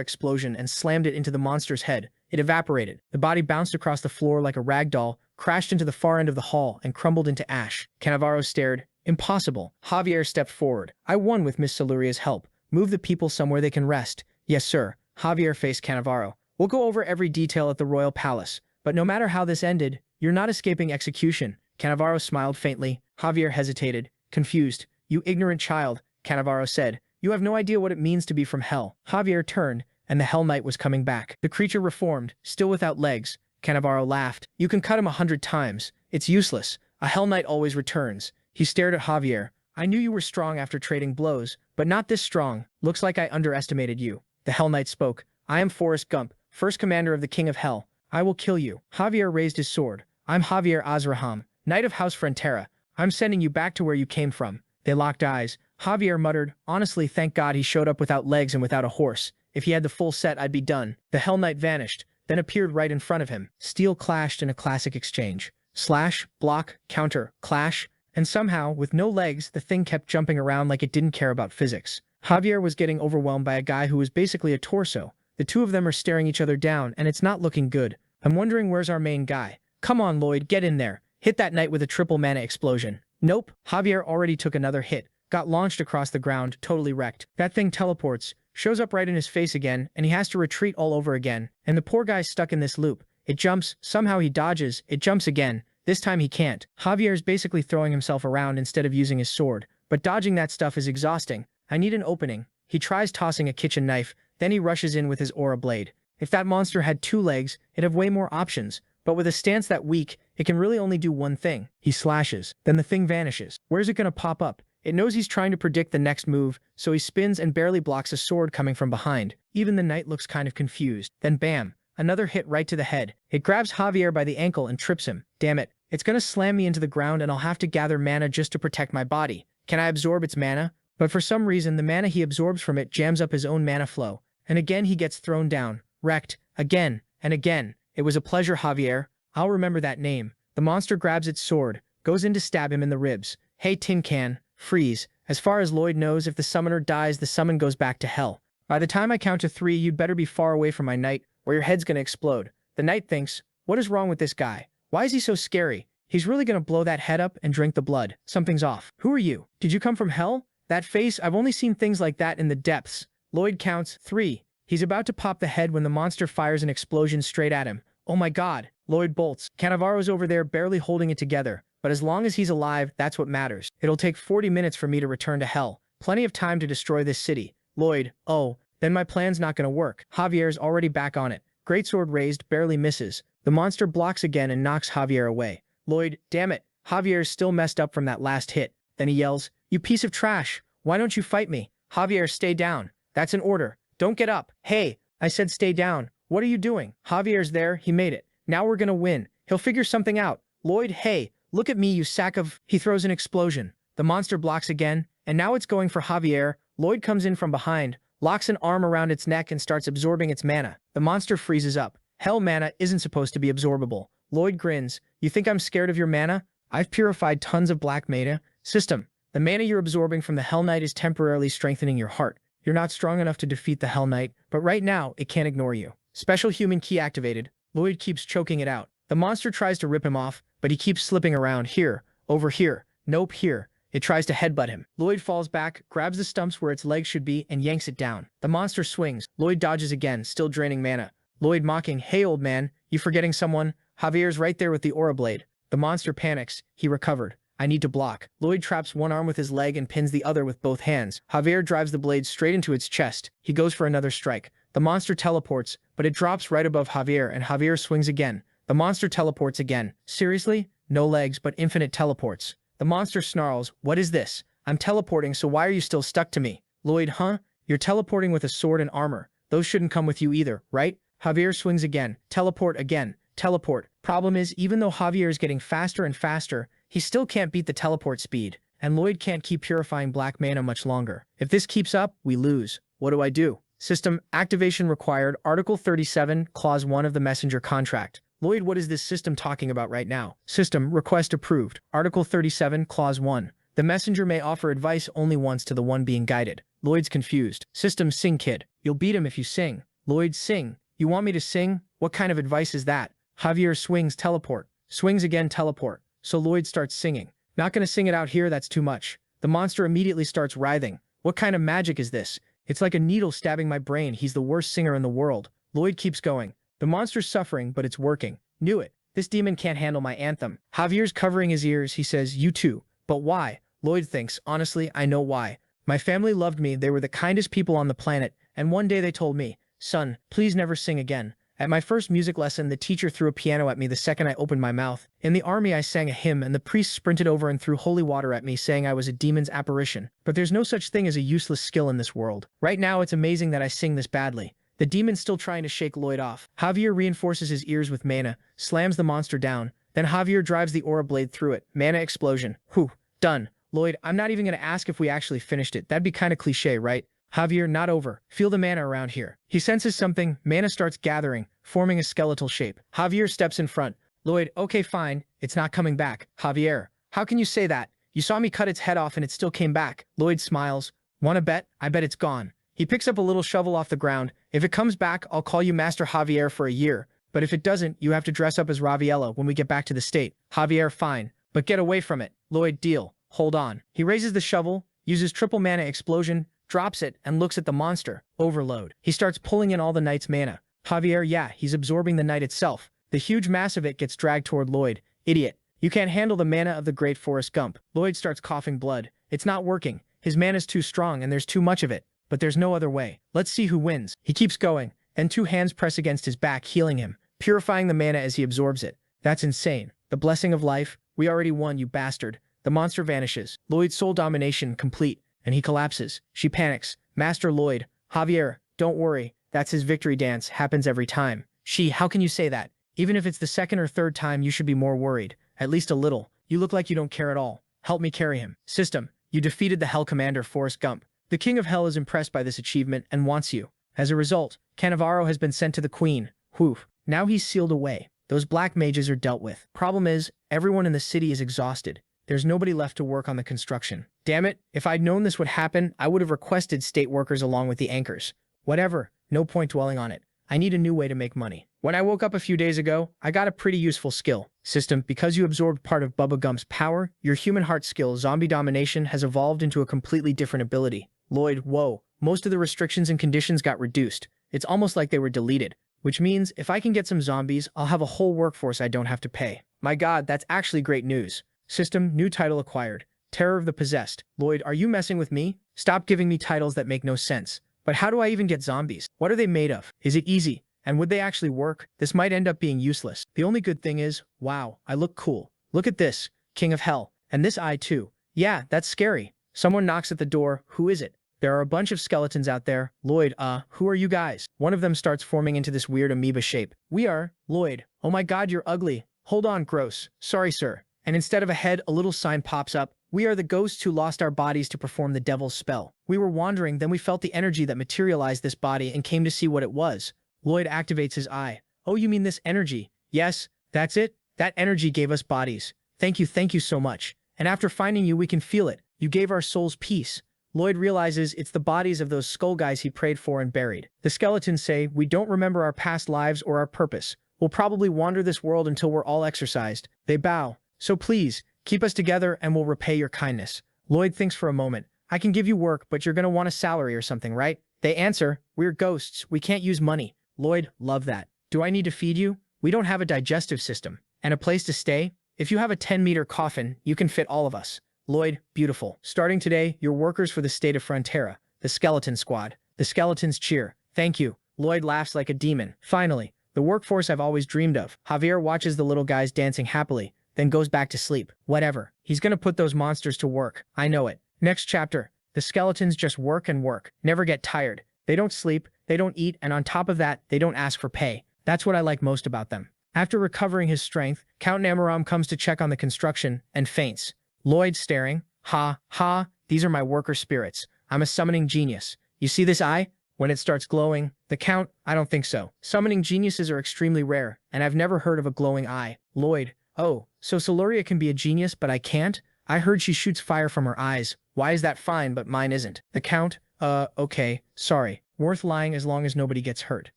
explosion and slammed it into the monster's head. It evaporated. The body bounced across the floor like a rag doll, crashed into the far end of the hall, and crumbled into ash. Cannavaro stared. Impossible. Javier stepped forward. I won with Miss Siluria's help. Move the people somewhere they can rest. Yes, sir. Javier faced Cannavaro. We'll go over every detail at the royal palace. But no matter how this ended, you're not escaping execution. Cannavaro smiled faintly. Javier hesitated, confused. You ignorant child, Cannavaro said. You have no idea what it means to be from hell. Javier turned, and the Hell Knight was coming back. The creature reformed, still without legs. Cannavaro laughed. You can cut him 100 times. It's useless. A Hell Knight always returns. He stared at Javier. I knew you were strong after trading blows, but not this strong. Looks like I underestimated you. The Hell Knight spoke. I am Forrest Gump, first commander of the King of Hell. I will kill you. Javier raised his sword. I'm Javier Azraham, Knight of House Frontera. I'm sending you back to where you came from. They locked eyes. Javier muttered, honestly, thank God he showed up without legs and without a horse. If he had the full set, I'd be done. The Hell Knight vanished, then appeared right in front of him. Steel clashed in a classic exchange. Slash, block, counter, clash, and somehow, with no legs, the thing kept jumping around like it didn't care about physics. Javier was getting overwhelmed by a guy who was basically a torso. The two of them are staring each other down, and it's not looking good. I'm wondering where's our main guy. Come on, Lloyd, get in there. Hit that knight with a triple mana explosion. Nope. Javier already took another hit. Got launched across the ground, totally wrecked. That thing teleports, shows up right in his face again, and he has to retreat all over again. And the poor guy's stuck in this loop. It jumps, somehow he dodges, it jumps again. This time he can't. Javier's basically throwing himself around instead of using his sword. But dodging that stuff is exhausting. I need an opening. He tries tossing a kitchen knife, then he rushes in with his aura blade. If that monster had 2 legs, it'd have way more options. But with a stance that weak, it can really only do one thing. He slashes. Then the thing vanishes. Where's it gonna pop up? It knows he's trying to predict the next move, so he spins and barely blocks a sword coming from behind. Even the knight looks kind of confused. Then bam! Another hit right to the head. It grabs Javier by the ankle and trips him. Damn it. It's gonna slam me into the ground and I'll have to gather mana just to protect my body. Can I absorb its mana? But for some reason, the mana he absorbs from it jams up his own mana flow. And again he gets thrown down. Wrecked. Again. And again. It was a pleasure, Javier. I'll remember that name. The monster grabs its sword, goes in to stab him in the ribs. Hey, Tin Can. Freeze. As far as Lloyd knows, if the summoner dies, the summon goes back to hell. By the time I count to 3, you'd better be far away from my knight, or your head's gonna explode. The knight thinks, what is wrong with this guy? Why is he so scary? He's really gonna blow that head up and drink the blood. Something's off. Who are you? Did you come from hell? That face, I've only seen things like that in the depths. Lloyd counts 3. He's about to pop the head when the monster fires an explosion straight at him. Oh my god. Lloyd bolts. Cannavaro's over there barely holding it together. But as long as he's alive, that's what matters. It'll take 40 minutes for me to return to hell. Plenty of time to destroy this city. Lloyd, oh, then my plan's not gonna work. Javier's already back on it. Greatsword raised, barely misses. The monster blocks again and knocks Javier away. Lloyd, damn it. Javier's still messed up from that last hit. Then he yells, you piece of trash. Why don't you fight me? Javier, stay down. That's an order. Don't get up. Hey, I said stay down. What are you doing? Javier's there. He made it. Now we're gonna win. He'll figure something out. Lloyd, hey. Look at me, you sack of... He throws an explosion. The monster blocks again, and now it's going for Javier. Lloyd comes in from behind, locks an arm around its neck and starts absorbing its mana. The monster freezes up. Hell mana isn't supposed to be absorbable. Lloyd grins. You think I'm scared of your mana? I've purified tons of black mana. System. The mana you're absorbing from the Hell Knight is temporarily strengthening your heart. You're not strong enough to defeat the Hell Knight, but right now, it can't ignore you. Special human key activated. Lloyd keeps choking it out. The monster tries to rip him off, but he keeps slipping around here, over here, nope here. It tries to headbutt him. Lloyd falls back, grabs the stumps where its legs should be, and yanks it down. The monster swings. Lloyd dodges again, still draining mana. Lloyd mocking, hey old man, you forgetting someone? Javier's right there with the aura blade. The monster panics. He recovered. I need to block. Lloyd traps one arm with his leg and pins the other with both hands. Javier drives the blade straight into its chest. He goes for another strike. The monster teleports, but it drops right above Javier and Javier swings again. The monster teleports again. Seriously? No legs, but infinite teleports. The monster snarls, what is this? I'm teleporting, so why are you still stuck to me? Lloyd, huh? You're teleporting with a sword and armor. Those shouldn't come with you either, right? Javier swings again. Teleport again. Teleport. Problem is, even though Javier is getting faster and faster, he still can't beat the teleport speed. And Lloyd can't keep purifying black mana much longer. If this keeps up, we lose. What do I do? System activation required. Article 37, Clause 1 of the Messenger Contract. Lloyd, what is this system talking about right now? System request approved. Article 37, Clause 1. The messenger may offer advice only once to the one being guided. Lloyd's confused. System sing kid. You'll beat him if you sing. Lloyd sing. You want me to sing? What kind of advice is that? Javier swings teleport. Swings again teleport. So Lloyd starts singing. Not gonna sing it out here, that's too much. The monster immediately starts writhing. What kind of magic is this? It's like a needle stabbing my brain. He's the worst singer in the world. Lloyd keeps going. The monster's suffering, but it's working. Knew it. This demon can't handle my anthem. Javier's covering his ears. He says, you too. But why? Lloyd thinks, honestly, I know why. My family loved me. They were the kindest people on the planet. And one day they told me, son, please never sing again. At my first music lesson, the teacher threw a piano at me the second I opened my mouth. In the army, I sang a hymn, and the priest sprinted over and threw holy water at me, saying I was a demon's apparition. But there's no such thing as a useless skill in this world. Right now, it's amazing that I sing this badly. The demon's still trying to shake Lloyd off. Javier reinforces his ears with mana, slams the monster down. Then Javier drives the aura blade through it. Mana explosion. Whew. Done. Lloyd, I'm not even going to ask if we actually finished it. That'd be kind of cliche, right? Javier, not over. Feel the mana around here. He senses something. Mana starts gathering, forming a skeletal shape. Javier steps in front. Lloyd, okay, fine. It's not coming back. Javier, how can you say that? You saw me cut its head off and it still came back. Lloyd smiles. Want to bet? I bet it's gone. He picks up a little shovel off the ground. If it comes back, I'll call you Master Javier for a year. But if it doesn't, you have to dress up as Raviello when we get back to the state. Javier, fine. But get away from it. Lloyd, deal. Hold on. He raises the shovel, uses triple mana explosion, drops it, and looks at the monster. Overload. He starts pulling in all the knight's mana. Javier, yeah, he's absorbing the knight itself. The huge mass of it gets dragged toward Lloyd. Idiot. You can't handle the mana of the great Forrest Gump. Lloyd starts coughing blood. It's not working. His mana's too strong and there's too much of it. But there's no other way. Let's see who wins. He keeps going, and two hands press against his back, healing him, purifying the mana as he absorbs it. That's insane. The blessing of life. We already won, you bastard. The monster vanishes. Lloyd's soul domination complete, and he collapses. She panics. Master Lloyd. Javier, don't worry. That's his victory dance. Happens every time. How can you say that? Even if it's the second or third time, you should be more worried. At least a little. You look like you don't care at all. Help me carry him. System. You defeated the Hell Commander Forrest Gump. The King of Hell is impressed by this achievement and wants you. As a result, Cannavaro has been sent to the Queen. Whew. Now he's sealed away. Those black mages are dealt with. Problem is, everyone in the city is exhausted. There's nobody left to work on the construction. Damn it, if I'd known this would happen, I would have requested state workers along with the anchors. Whatever, no point dwelling on it. I need a new way to make money. When I woke up a few days ago, I got a pretty useful skill. System, because you absorbed part of Bubba Gump's power, your human heart skill, zombie domination, has evolved into a completely different ability. Lloyd, whoa, most of the restrictions and conditions got reduced. It's almost like they were deleted. Which means, if I can get some zombies, I'll have a whole workforce I don't have to pay. My god, that's actually great news. System, new title acquired. Terror of the Possessed. Lloyd, are you messing with me? Stop giving me titles that make no sense. But how do I even get zombies? What are they made of? Is it easy? And would they actually work? This might end up being useless. The only good thing is, wow, I look cool. Look at this. King of Hell. And this eye too. Yeah, that's scary. Someone knocks at the door. Who is it? There are a bunch of skeletons out there. Lloyd, who are you guys? One of them starts forming into this weird amoeba shape. We are. Lloyd. Oh my god, you're ugly. Hold on, gross. Sorry, sir. And instead of a head, a little sign pops up. We are the ghosts who lost our bodies to perform the devil's spell. We were wandering, then we felt the energy that materialized this body and came to see what it was. Lloyd activates his eye. Oh, you mean this energy? Yes, that's it. That energy gave us bodies. Thank you so much. And after finding you, we can feel it. You gave our souls peace. Lloyd realizes it's the bodies of those skull guys he prayed for and buried. The skeletons say, we don't remember our past lives or our purpose. We'll probably wander this world until we're all exorcised. They bow. So please, keep us together and we'll repay your kindness. Lloyd thinks for a moment. I can give you work, but you're gonna want a salary or something, right? They answer, we're ghosts. We can't use money. Lloyd, love that. Do I need to feed you? We don't have a digestive system. And a place to stay? If you have a 10-meter coffin, you can fit all of us. Lloyd, beautiful. Starting today, you're workers for the state of Frontera, the skeleton squad. The skeletons cheer. Thank you. Lloyd laughs like a demon. Finally, The workforce I've always dreamed of. Javier watches the little guys dancing happily, then goes back to sleep. Whatever. He's gonna put those monsters to work. I know it. Next chapter. The skeletons just work and work. Never get tired. They don't sleep, they don't eat, and on top of that, they don't ask for pay. That's what I like most about them. After recovering his strength, Count Namoram comes to check on the construction and faints. Lloyd staring. Ha, ha, these are my worker spirits. I'm a summoning genius. You see this eye? When it starts glowing, the Count, I don't think so. Summoning geniuses are extremely rare, and I've never heard of a glowing eye. Lloyd, oh, so Siluria can be a genius, but I can't? I heard she shoots fire from her eyes. Why is that fine, but mine isn't? The Count, okay, sorry. Worth lying as long as nobody gets hurt.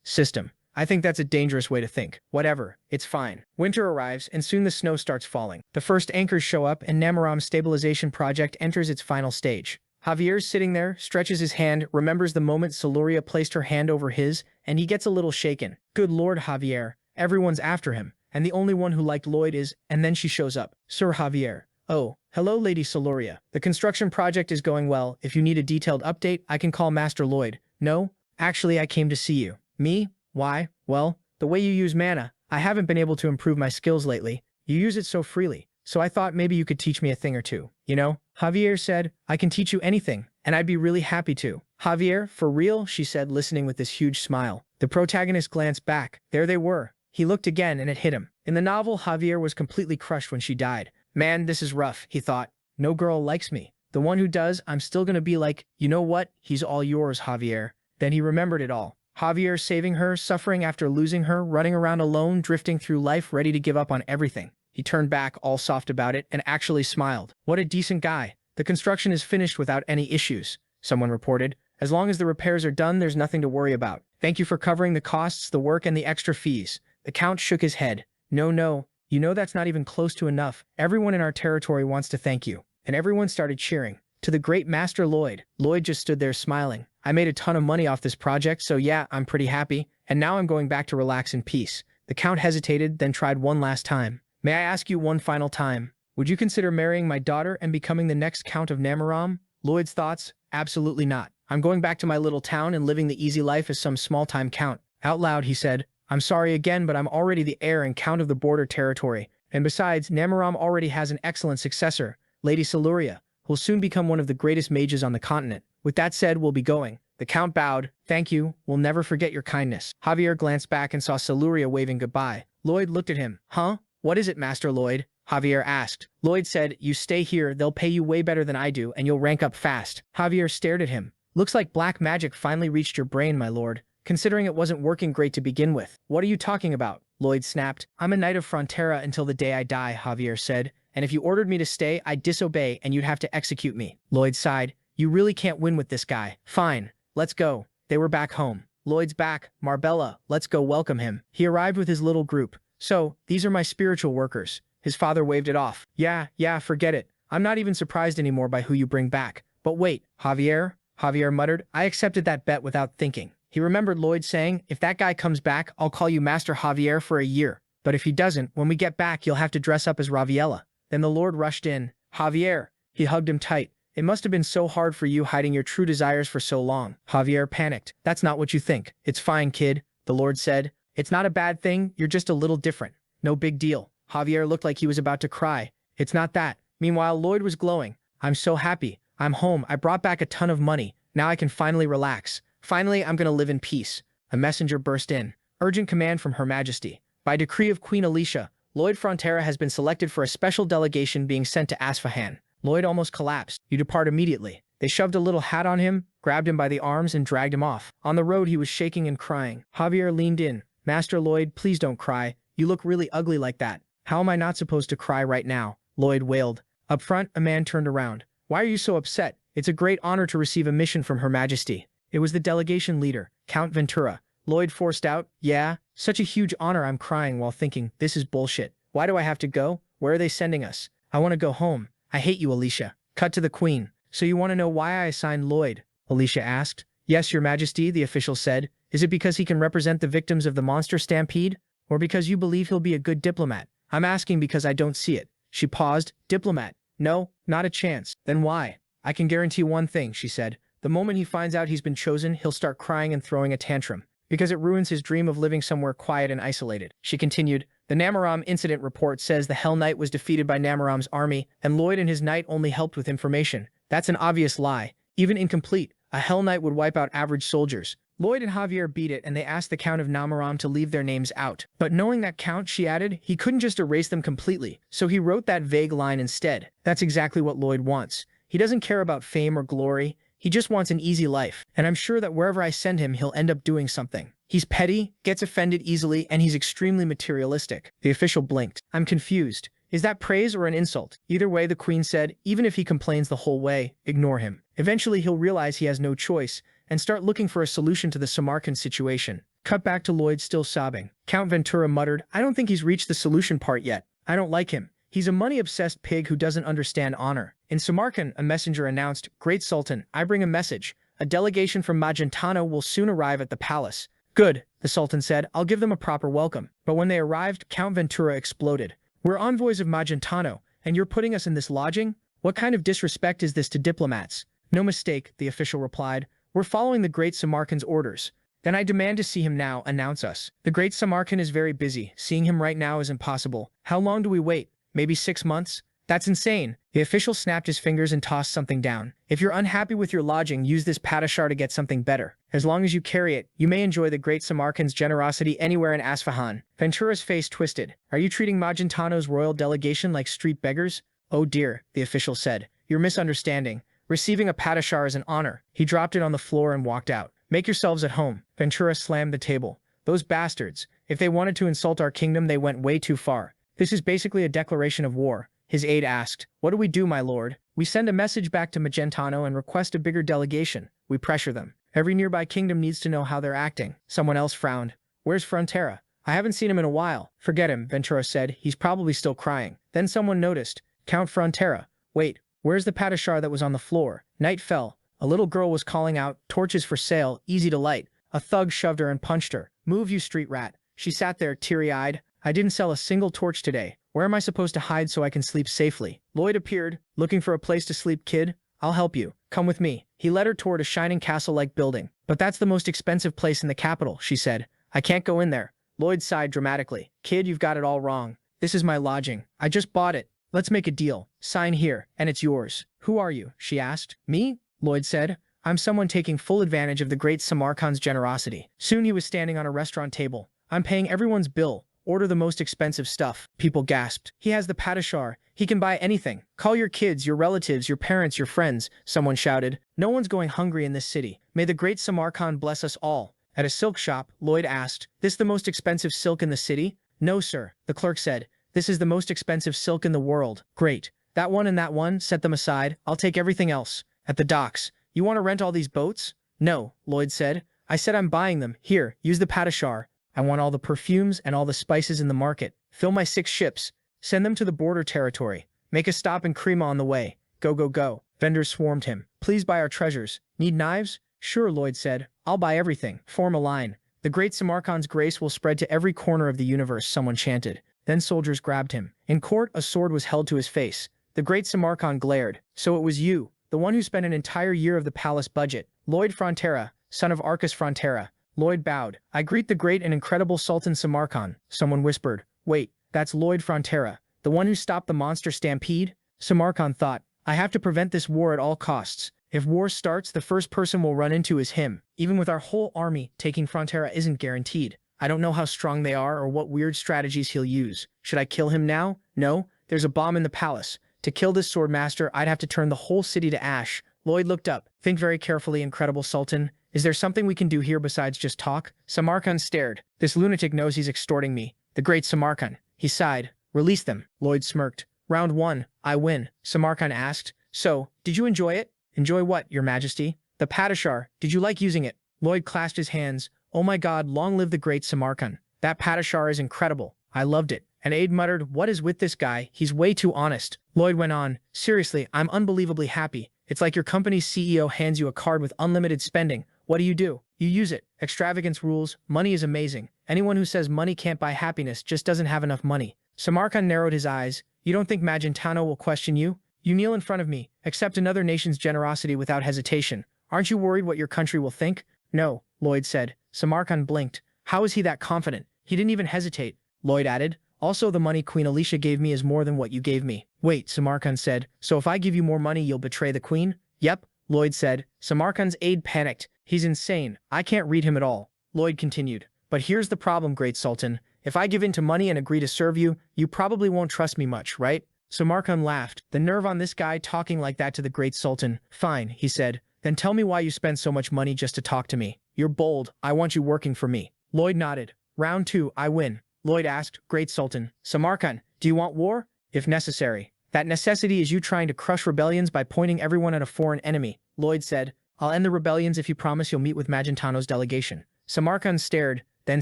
System. I think that's a dangerous way to think. Whatever, it's fine. Winter arrives, and soon the snow starts falling. The first anchors show up, and Namoram's stabilization project enters its final stage. Javier's sitting there, stretches his hand, remembers the moment Siluria placed her hand over his, and he gets a little shaken. Good lord, Javier. Everyone's after him, and the only one who liked Lloyd is, and then she shows up. Sir Javier. Oh, hello Lady Siluria. The construction project is going well. If you need a detailed update, I can call Master Lloyd. No? Actually, I came to see you. Me? Why? Well, the way you use mana. I haven't been able to improve my skills lately. You use it so freely, so I thought maybe you could teach me a thing or two. You know? Javier said, I can teach you anything, and I'd be really happy to. Javier, for real? She said, listening with this huge smile. The protagonist glanced back. There they were. He looked again, and it hit him. In the novel, Javier was completely crushed when she died. Man, this is rough, he thought. No girl likes me. The one who does, I'm still gonna be like, you know what? He's all yours, Javier. Then he remembered it all. Javier saving her, suffering after losing her, running around alone, drifting through life, ready to give up on everything. He turned back, all soft about it, and actually smiled. What a decent guy. The construction is finished without any issues, someone reported. As long as the repairs are done, there's nothing to worry about. Thank you for covering the costs, the work, and the extra fees. The Count shook his head. No, you know that's not even close to enough. Everyone in our territory wants to thank you. And everyone started cheering. To the great Master Lloyd. Lloyd just stood there smiling. I made a ton of money off this project, so yeah, I'm pretty happy. And now I'm going back to relax in peace. The Count hesitated, then tried one last time. May I ask you one final time? Would you consider marrying my daughter and becoming the next Count of Namoram? Lloyd's thoughts? Absolutely not. I'm going back to my little town and living the easy life as some small-time count. Out loud, he said, I'm sorry again, but I'm already the heir and Count of the border territory. And besides, Namoram already has an excellent successor, Lady Siluria, who'll soon become one of the greatest mages on the continent. With that said, we'll be going. The Count bowed. Thank you. We'll never forget your kindness. Javier glanced back and saw Siluria waving goodbye. Lloyd looked at him. Huh? What is it, Master Lloyd? Javier asked. Lloyd said, you stay here, they'll pay you way better than I do, and you'll rank up fast. Javier stared at him. Looks like black magic finally reached your brain, my lord. Considering it wasn't working great to begin with. What are you talking about? Lloyd snapped. I'm a knight of Frontera until the day I die, Javier said. And if you ordered me to stay, I'd disobey and you'd have to execute me. Lloyd sighed. You really can't win with this guy. Fine. Let's go. They were back home. Lloyd's back. Marbella, let's go welcome him. He arrived with his little group. So, these are my spiritual workers. His father waved it off. Yeah, forget it. I'm not even surprised anymore by who you bring back. But wait, Javier? Javier muttered. I accepted that bet without thinking. He remembered Lloyd saying, if that guy comes back, I'll call you Master Javier for a year. But if he doesn't, when we get back, you'll have to dress up as Raviella. Then the Lord rushed in. Javier. He hugged him tight. It must have been so hard for you hiding your true desires for so long. Javier panicked. That's not what you think. It's fine, kid, the Lord said. It's not a bad thing, you're just a little different. No big deal. Javier looked like he was about to cry. It's not that. Meanwhile, Lloyd was glowing. I'm so happy. I'm home. I brought back a ton of money. Now I can finally relax. Finally, I'm gonna live in peace. A messenger burst in. Urgent command from Her Majesty. By decree of Queen Alicia, Lloyd Frontera has been selected for a special delegation being sent to Asfahan. Lloyd almost collapsed. You depart immediately. They shoved a little hat on him, grabbed him by the arms, and dragged him off. On the road, he was shaking and crying. Javier leaned in. Master Lloyd, please don't cry. You look really ugly like that. How am I not supposed to cry right now? Lloyd wailed. Up front, a man turned around. Why are you so upset? It's a great honor to receive a mission from Her Majesty. It was the delegation leader, Count Ventura. Lloyd forced out, yeah, such a huge honor. I'm crying while thinking, this is bullshit. Why do I have to go? Where are they sending us? I want to go home. I hate you, Alicia. Cut to the Queen. So you want to know why I assigned Lloyd? Alicia asked. Yes, Your Majesty, the official said. Is it because he can represent the victims of the monster stampede? Or because you believe he'll be a good diplomat? I'm asking because I don't see it. She paused. Diplomat? No, not a chance. Then why? I can guarantee one thing, she said. The moment he finds out he's been chosen, he'll start crying and throwing a tantrum. because it ruins his dream of living somewhere quiet and isolated. She continued, the Namaram incident report says the Hell Knight was defeated by Namaram's army, and Lloyd and his knight only helped with information. That's an obvious lie. Even incomplete, a Hell Knight would wipe out average soldiers. Lloyd and Javier beat it, and they asked the Count of Namaram to leave their names out. But knowing that Count, she added, he couldn't just erase them completely, so he wrote that vague line instead. That's exactly what Lloyd wants. He doesn't care about fame or glory. He just wants an easy life, and I'm sure that wherever I send him, he'll end up doing something. He's petty, gets offended easily, and he's extremely materialistic. The official blinked. I'm confused. Is that praise or an insult? Either way, the queen said, even if he complains the whole way, ignore him. Eventually, he'll realize he has no choice and start looking for a solution to the Samarkand situation. Cut back to Lloyd still sobbing. Count Ventura muttered, I don't think he's reached the solution part yet. I don't like him. He's a money-obsessed pig who doesn't understand honor. In Samarkand, a messenger announced, Great Sultan, I bring a message. A delegation from Magentano will soon arrive at the palace. Good, the Sultan said. I'll give them a proper welcome. But when they arrived, Count Ventura exploded. We're envoys of Magentano, and you're putting us in this lodging? What kind of disrespect is this to diplomats? No mistake, the official replied. We're following the Great Samarkand's orders. Then I demand to see him now, announce us. The Great Samarkand is very busy. Seeing him right now is impossible. How long do we wait? Maybe 6 months? That's insane. The official snapped his fingers and tossed something down. If you're unhappy with your lodging, use this padishar to get something better. As long as you carry it, you may enjoy the Great Samarkand's generosity anywhere in Asfahan. Ventura's face twisted. Are you treating Magentano's royal delegation like street beggars? Oh dear, the official said. You're misunderstanding. Receiving a padishar is an honor. He dropped it on the floor and walked out. Make yourselves at home. Ventura slammed the table. Those bastards. If they wanted to insult our kingdom, they went way too far. This is basically a declaration of war. His aide asked, What do we do, my lord? We send a message back to Magentano and request a bigger delegation. We pressure them. Every nearby kingdom needs to know how they're acting. Someone else frowned. Where's Frontera? I haven't seen him in a while. Forget him, Ventura said. He's probably still crying. Then someone noticed. Count Frontera. Wait, where's the padishar that was on the floor? Night fell. A little girl was calling out, torches for sale, easy to light. A thug shoved her and punched her. Move, you street rat. She sat there, teary-eyed. I didn't sell a single torch today. Where am I supposed to hide so I can sleep safely? Lloyd appeared. Looking for a place to sleep, kid? I'll help you. Come with me. He led her toward a shining castle-like building. But that's the most expensive place in the capital, she said. I can't go in there. Lloyd sighed dramatically. Kid, you've got it all wrong. This is my lodging. I just bought it. Let's make a deal. Sign here, and it's yours. Who are you? She asked. Me? Lloyd said. I'm someone taking full advantage of the Great Samarkand's generosity. Soon he was standing on a restaurant table. I'm paying everyone's bill. Order the most expensive stuff. People gasped. He has the padishar. He can buy anything. Call your kids, your relatives, your parents, your friends, someone shouted. No one's going hungry in this city. May the Great Samarkand bless us all. At a silk shop, Lloyd asked, This the most expensive silk in the city? No, sir, the clerk said. This is the most expensive silk in the world. Great. That one and that one, set them aside. I'll take everything else. At the docks. You want to rent all these boats? No, Lloyd said. I said I'm buying them. Here, use the padishar. I want all the perfumes and all the spices in the market. Fill my 6 ships. Send them to the border territory. Make a stop in Krima on the way. Go, go, go. Vendors swarmed him. Please buy our treasures. Need knives? Sure, Lloyd said. I'll buy everything. Form a line. The Great Samarkand's grace will spread to every corner of the universe, someone chanted. Then soldiers grabbed him. In court, a sword was held to his face. The Great Samarkand glared. So it was you, the one who spent an entire year of the palace budget. Lloyd Frontera, son of Arcus Frontera. Lloyd bowed. I greet the great and incredible Sultan Samarkand. Someone whispered. Wait, that's Lloyd Frontera, the one who stopped the monster stampede? Samarkand thought, I have to prevent this war at all costs. If war starts, the first person we'll run into is him. Even with our whole army, taking Frontera isn't guaranteed. I don't know how strong they are or what weird strategies he'll use. Should I kill him now? No, there's a bomb in the palace. To kill this swordmaster, I'd have to turn the whole city to ash. Lloyd looked up. Think very carefully, incredible Sultan. Is there something we can do here besides just talk? Samarkand stared. This lunatic knows he's extorting me. The Great Samarkand. He sighed. Release them. Lloyd smirked. Round 1. I win. Samarkand asked. So, did you enjoy it? Enjoy what, your majesty? The padishar. Did you like using it? Lloyd clasped his hands. Oh my god, long live the Great Samarkand. That padishar is incredible. I loved it. An aide muttered, what is with this guy? He's way too honest. Lloyd went on. Seriously, I'm unbelievably happy. It's like your company's CEO hands you a card with unlimited spending. What do? You use it. Extravagance rules. Money is amazing. Anyone who says money can't buy happiness just doesn't have enough money. Samarkand narrowed his eyes. You don't think Magentano will question you? You kneel in front of me. Accept another nation's generosity without hesitation. Aren't you worried what your country will think? No, Lloyd said. Samarkand blinked. How is he that confident? He didn't even hesitate. Lloyd added. Also, the money Queen Alicia gave me is more than what you gave me. Wait, Samarkand said. So if I give you more money, you'll betray the queen? Yep, Lloyd said. Samarkand's aide panicked. He's insane. I can't read him at all. Lloyd continued. But here's the problem, Great Sultan. If I give in to money and agree to serve you, you probably won't trust me much, right? Samarkand laughed. The nerve on this guy talking like that to the Great Sultan. Fine, he said. Then tell me why you spend so much money just to talk to me. You're bold. I want you working for me. Lloyd nodded. Round 2, I win. Lloyd asked, Great Sultan. Samarkand, do you want war? If necessary. That necessity is you trying to crush rebellions by pointing everyone at a foreign enemy. Lloyd said, I'll end the rebellions if you promise you'll meet with Magentano's delegation. Samarkand stared, then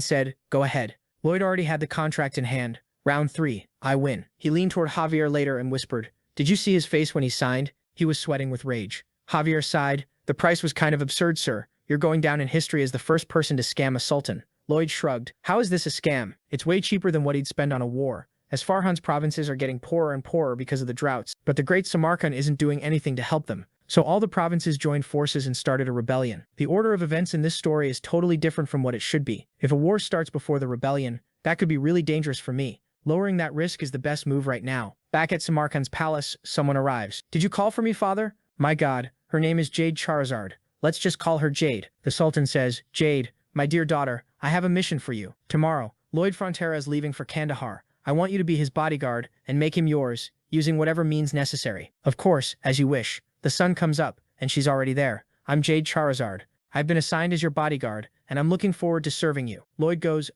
said, Go ahead. Lloyd already had the contract in hand. Round 3, I win. He leaned toward Javier later and whispered, Did you see his face when he signed? He was sweating with rage. Javier sighed. The price was kind of absurd, sir. You're going down in history as the first person to scam a sultan. Lloyd shrugged. How is this a scam? It's way cheaper than what he'd spend on a war. As Farhan's provinces are getting poorer and poorer because of the droughts, but the Great Samarkand isn't doing anything to help them. So all the provinces joined forces and started a rebellion. The order of events in this story is totally different from what it should be. If a war starts before the rebellion, that could be really dangerous for me. Lowering that risk is the best move right now. Back at Samarkand's palace, someone arrives. Did you call for me, father? My god, her name is Jade Charizard. Let's just call her Jade. The Sultan says, Jade, my dear daughter, I have a mission for you. Tomorrow, Lloyd Frontera is leaving for Kandahar. I want you to be his bodyguard and make him yours, using whatever means necessary. Of course, as you wish. The sun comes up, and she's already there. I'm Jade Charizard. I've been assigned as your bodyguard, and I'm looking forward to serving you. Lloyd goes,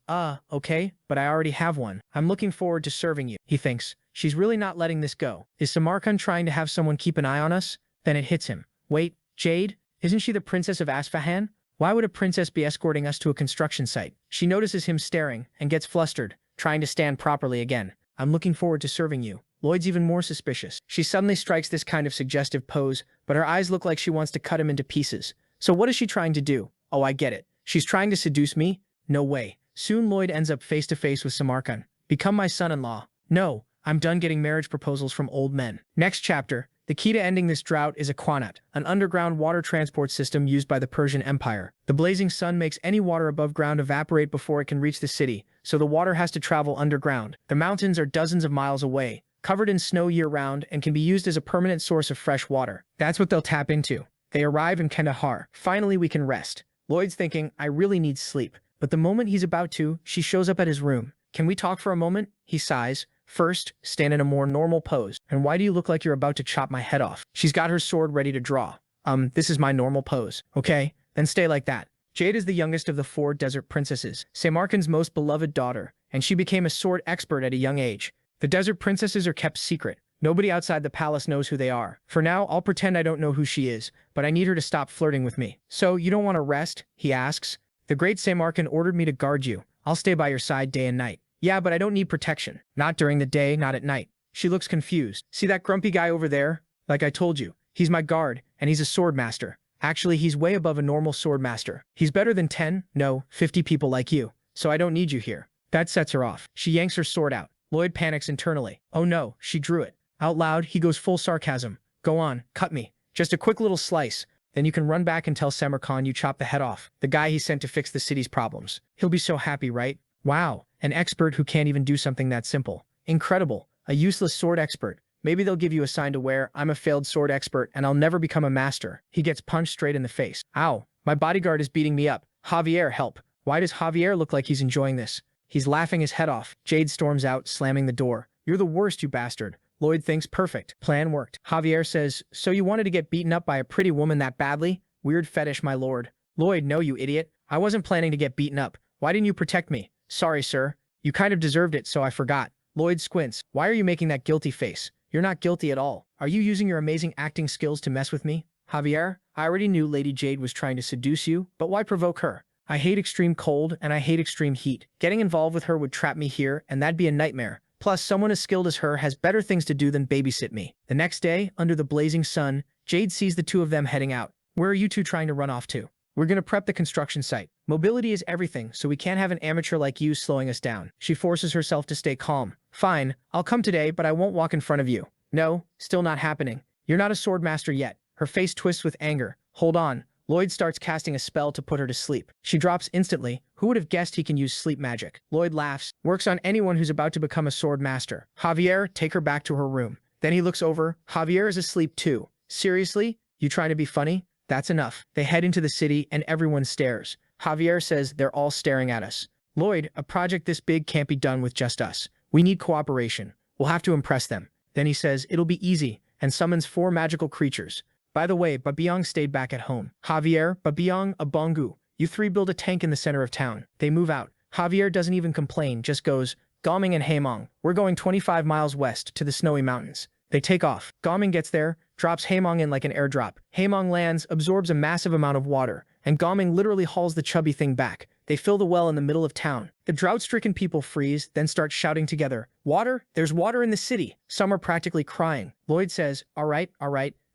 okay, but I already have one. I'm looking forward to serving you. He thinks, she's really not letting this go. Is Samarkand trying to have someone keep an eye on us? Then it hits him. Wait, Jade? Isn't she the princess of Asfahan? Why would a princess be escorting us to a construction site? She notices him staring and gets flustered, trying to stand properly again. I'm looking forward to serving you. Lloyd's even more suspicious. She suddenly strikes this kind of suggestive pose, but her eyes look like she wants to cut him into pieces. So what is she trying to do? Oh, I get it. She's trying to seduce me? No way. Soon Lloyd ends up face to face with Samarkand. Become my son-in-law. No, I'm done getting marriage proposals from old men. Next chapter. The key to ending this drought is a Qanat, an underground water transport system used by the Persian Empire. The blazing sun makes any water above ground evaporate before it can reach the city, so the water has to travel underground. The mountains are dozens of miles away, covered in snow year-round, and can be used as a permanent source of fresh water. That's what they'll tap into. They arrive in Kandahar. Finally, we can rest. Lloyd's thinking, I really need sleep. But the moment he's about to, she shows up at his room. Can we talk for a moment? He sighs. First, stand in a more normal pose. And why do you look like you're about to chop my head off? She's got her sword ready to draw. This is my normal pose. Okay? Then stay like that. Jade is the youngest of the 4 desert princesses, Samarkand's most beloved daughter, and she became a sword expert at a young age. The desert princesses are kept secret. Nobody outside the palace knows who they are. For now, I'll pretend I don't know who she is, but I need her to stop flirting with me. So, you don't want to rest? He asks. The great Samarkand ordered me to guard you. I'll stay by your side day and night. Yeah, but I don't need protection. Not during the day, not at night. She looks confused. See that grumpy guy over there? Like I told you, he's my guard, and he's a sword master. Actually, he's way above a normal sword master. He's better than 10, no, 50 people like you. So I don't need you here. That sets her off. She yanks her sword out. Lloyd panics internally. Oh no, she drew it. Out loud, he goes full sarcasm. Go on, cut me. Just a quick little slice. Then you can run back and tell Samarkand you chopped the head off. The guy he sent to fix the city's problems. He'll be so happy, right? Wow, an expert who can't even do something that simple. Incredible. A useless sword expert. Maybe they'll give you a sign to wear. I'm a failed sword expert and I'll never become a master. He gets punched straight in the face. Ow, my bodyguard is beating me up. Javier, help. Why does Javier look like he's enjoying this? He's laughing his head off. Jade storms out, slamming the door. You're the worst, you bastard. Lloyd thinks perfect. Plan worked. Javier says, so you wanted to get beaten up by a pretty woman that badly? Weird fetish, my lord. Lloyd, no, you idiot. I wasn't planning to get beaten up. Why didn't you protect me? Sorry, sir. You kind of deserved it, so I forgot. Lloyd squints. Why are you making that guilty face? You're not guilty at all. Are you using your amazing acting skills to mess with me? Javier, I already knew Lady Jade was trying to seduce you, but why provoke her? I hate extreme cold and I hate extreme heat. Getting involved with her would trap me here, and that'd be a nightmare. Plus, someone as skilled as her has better things to do than babysit me. The next day, under the blazing sun, Jade sees the two of them heading out. Where are you two trying to run off to? We're gonna prep the construction site. Mobility is everything, so we can't have an amateur like you slowing us down. She forces herself to stay calm. Fine, I'll come today, but I won't walk in front of you. No, still not happening. You're not a sword master yet. Her face twists with anger. Hold on. Lloyd starts casting a spell to put her to sleep. She drops instantly. Who would have guessed he can use sleep magic? Lloyd laughs, works on anyone who's about to become a sword master. Javier, take her back to her room. Then he looks over. Javier is asleep too. Seriously? You trying to be funny? That's enough. They head into the city and everyone stares. Javier says they're all staring at us. Lloyd, a project this big can't be done with just us. We need cooperation. We'll have to impress them. Then he says it'll be easy and summons 4 magical creatures. By the way, Babiang stayed back at home. Javier, Babiang, Abongu, you 3 build a tank in the center of town. They move out. Javier doesn't even complain, just goes, Gaming and Haemong, we're going 25 miles west to the snowy mountains. They take off. Gaming gets there, drops Haemong in like an airdrop. Haemong lands, absorbs a massive amount of water, and Gaming literally hauls the chubby thing back. They fill the well in the middle of town. The drought-stricken people freeze, then start shouting together, Water? There's water in the city. Some are practically crying. Lloyd says, all right,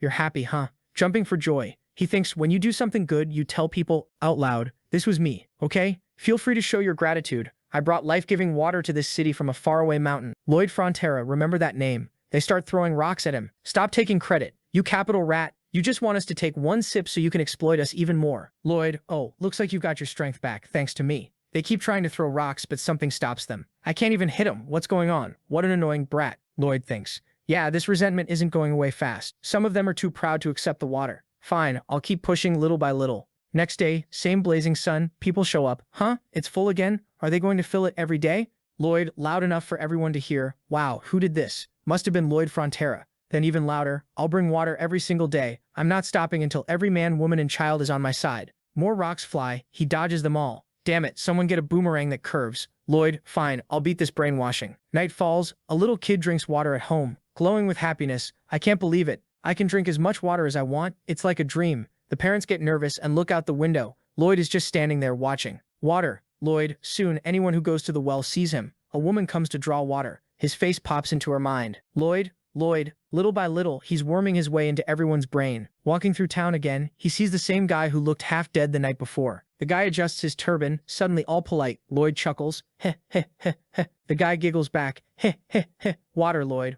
you're happy, huh? Jumping for joy. He thinks when you do something good, you tell people out loud, this was me, okay? Feel free to show your gratitude. I brought life-giving water to this city from a faraway mountain. Lloyd Frontera, remember that name. They start throwing rocks at him. Stop taking credit. You capital rat. You just want us to take 1 sip so you can exploit us even more. Lloyd, oh, looks like you've got your strength back, thanks to me. They keep trying to throw rocks, but something stops them. I can't even hit him. What's going on? What an annoying brat. Lloyd thinks. Yeah, this resentment isn't going away fast. Some of them are too proud to accept the water. Fine, I'll keep pushing little by little. Next day, same blazing sun, people show up. Huh? It's full again? Are they going to fill it every day? Lloyd, loud enough for everyone to hear. Wow, who did this? Must have been Lloyd Frontera. Then even louder, I'll bring water every single day. I'm not stopping until every man, woman, and child is on my side. More rocks fly. He dodges them all. Damn it, someone get a boomerang that curves. Lloyd, fine, I'll beat this brainwashing. Night falls. A little kid drinks water at home, glowing with happiness. I can't believe it. I can drink as much water as I want. It's like a dream. The parents get nervous and look out the window. Lloyd is just standing there watching. Water. Lloyd, soon anyone who goes to the well sees him. A woman comes to draw water. His face pops into her mind. Lloyd, little by little, he's worming his way into everyone's brain. Walking through town again, he sees the same guy who looked half dead the night before. The guy adjusts his turban, suddenly all polite. Lloyd chuckles. Heh, heh, heh, heh. The guy giggles back. Heh, heh, heh. Water, Lloyd.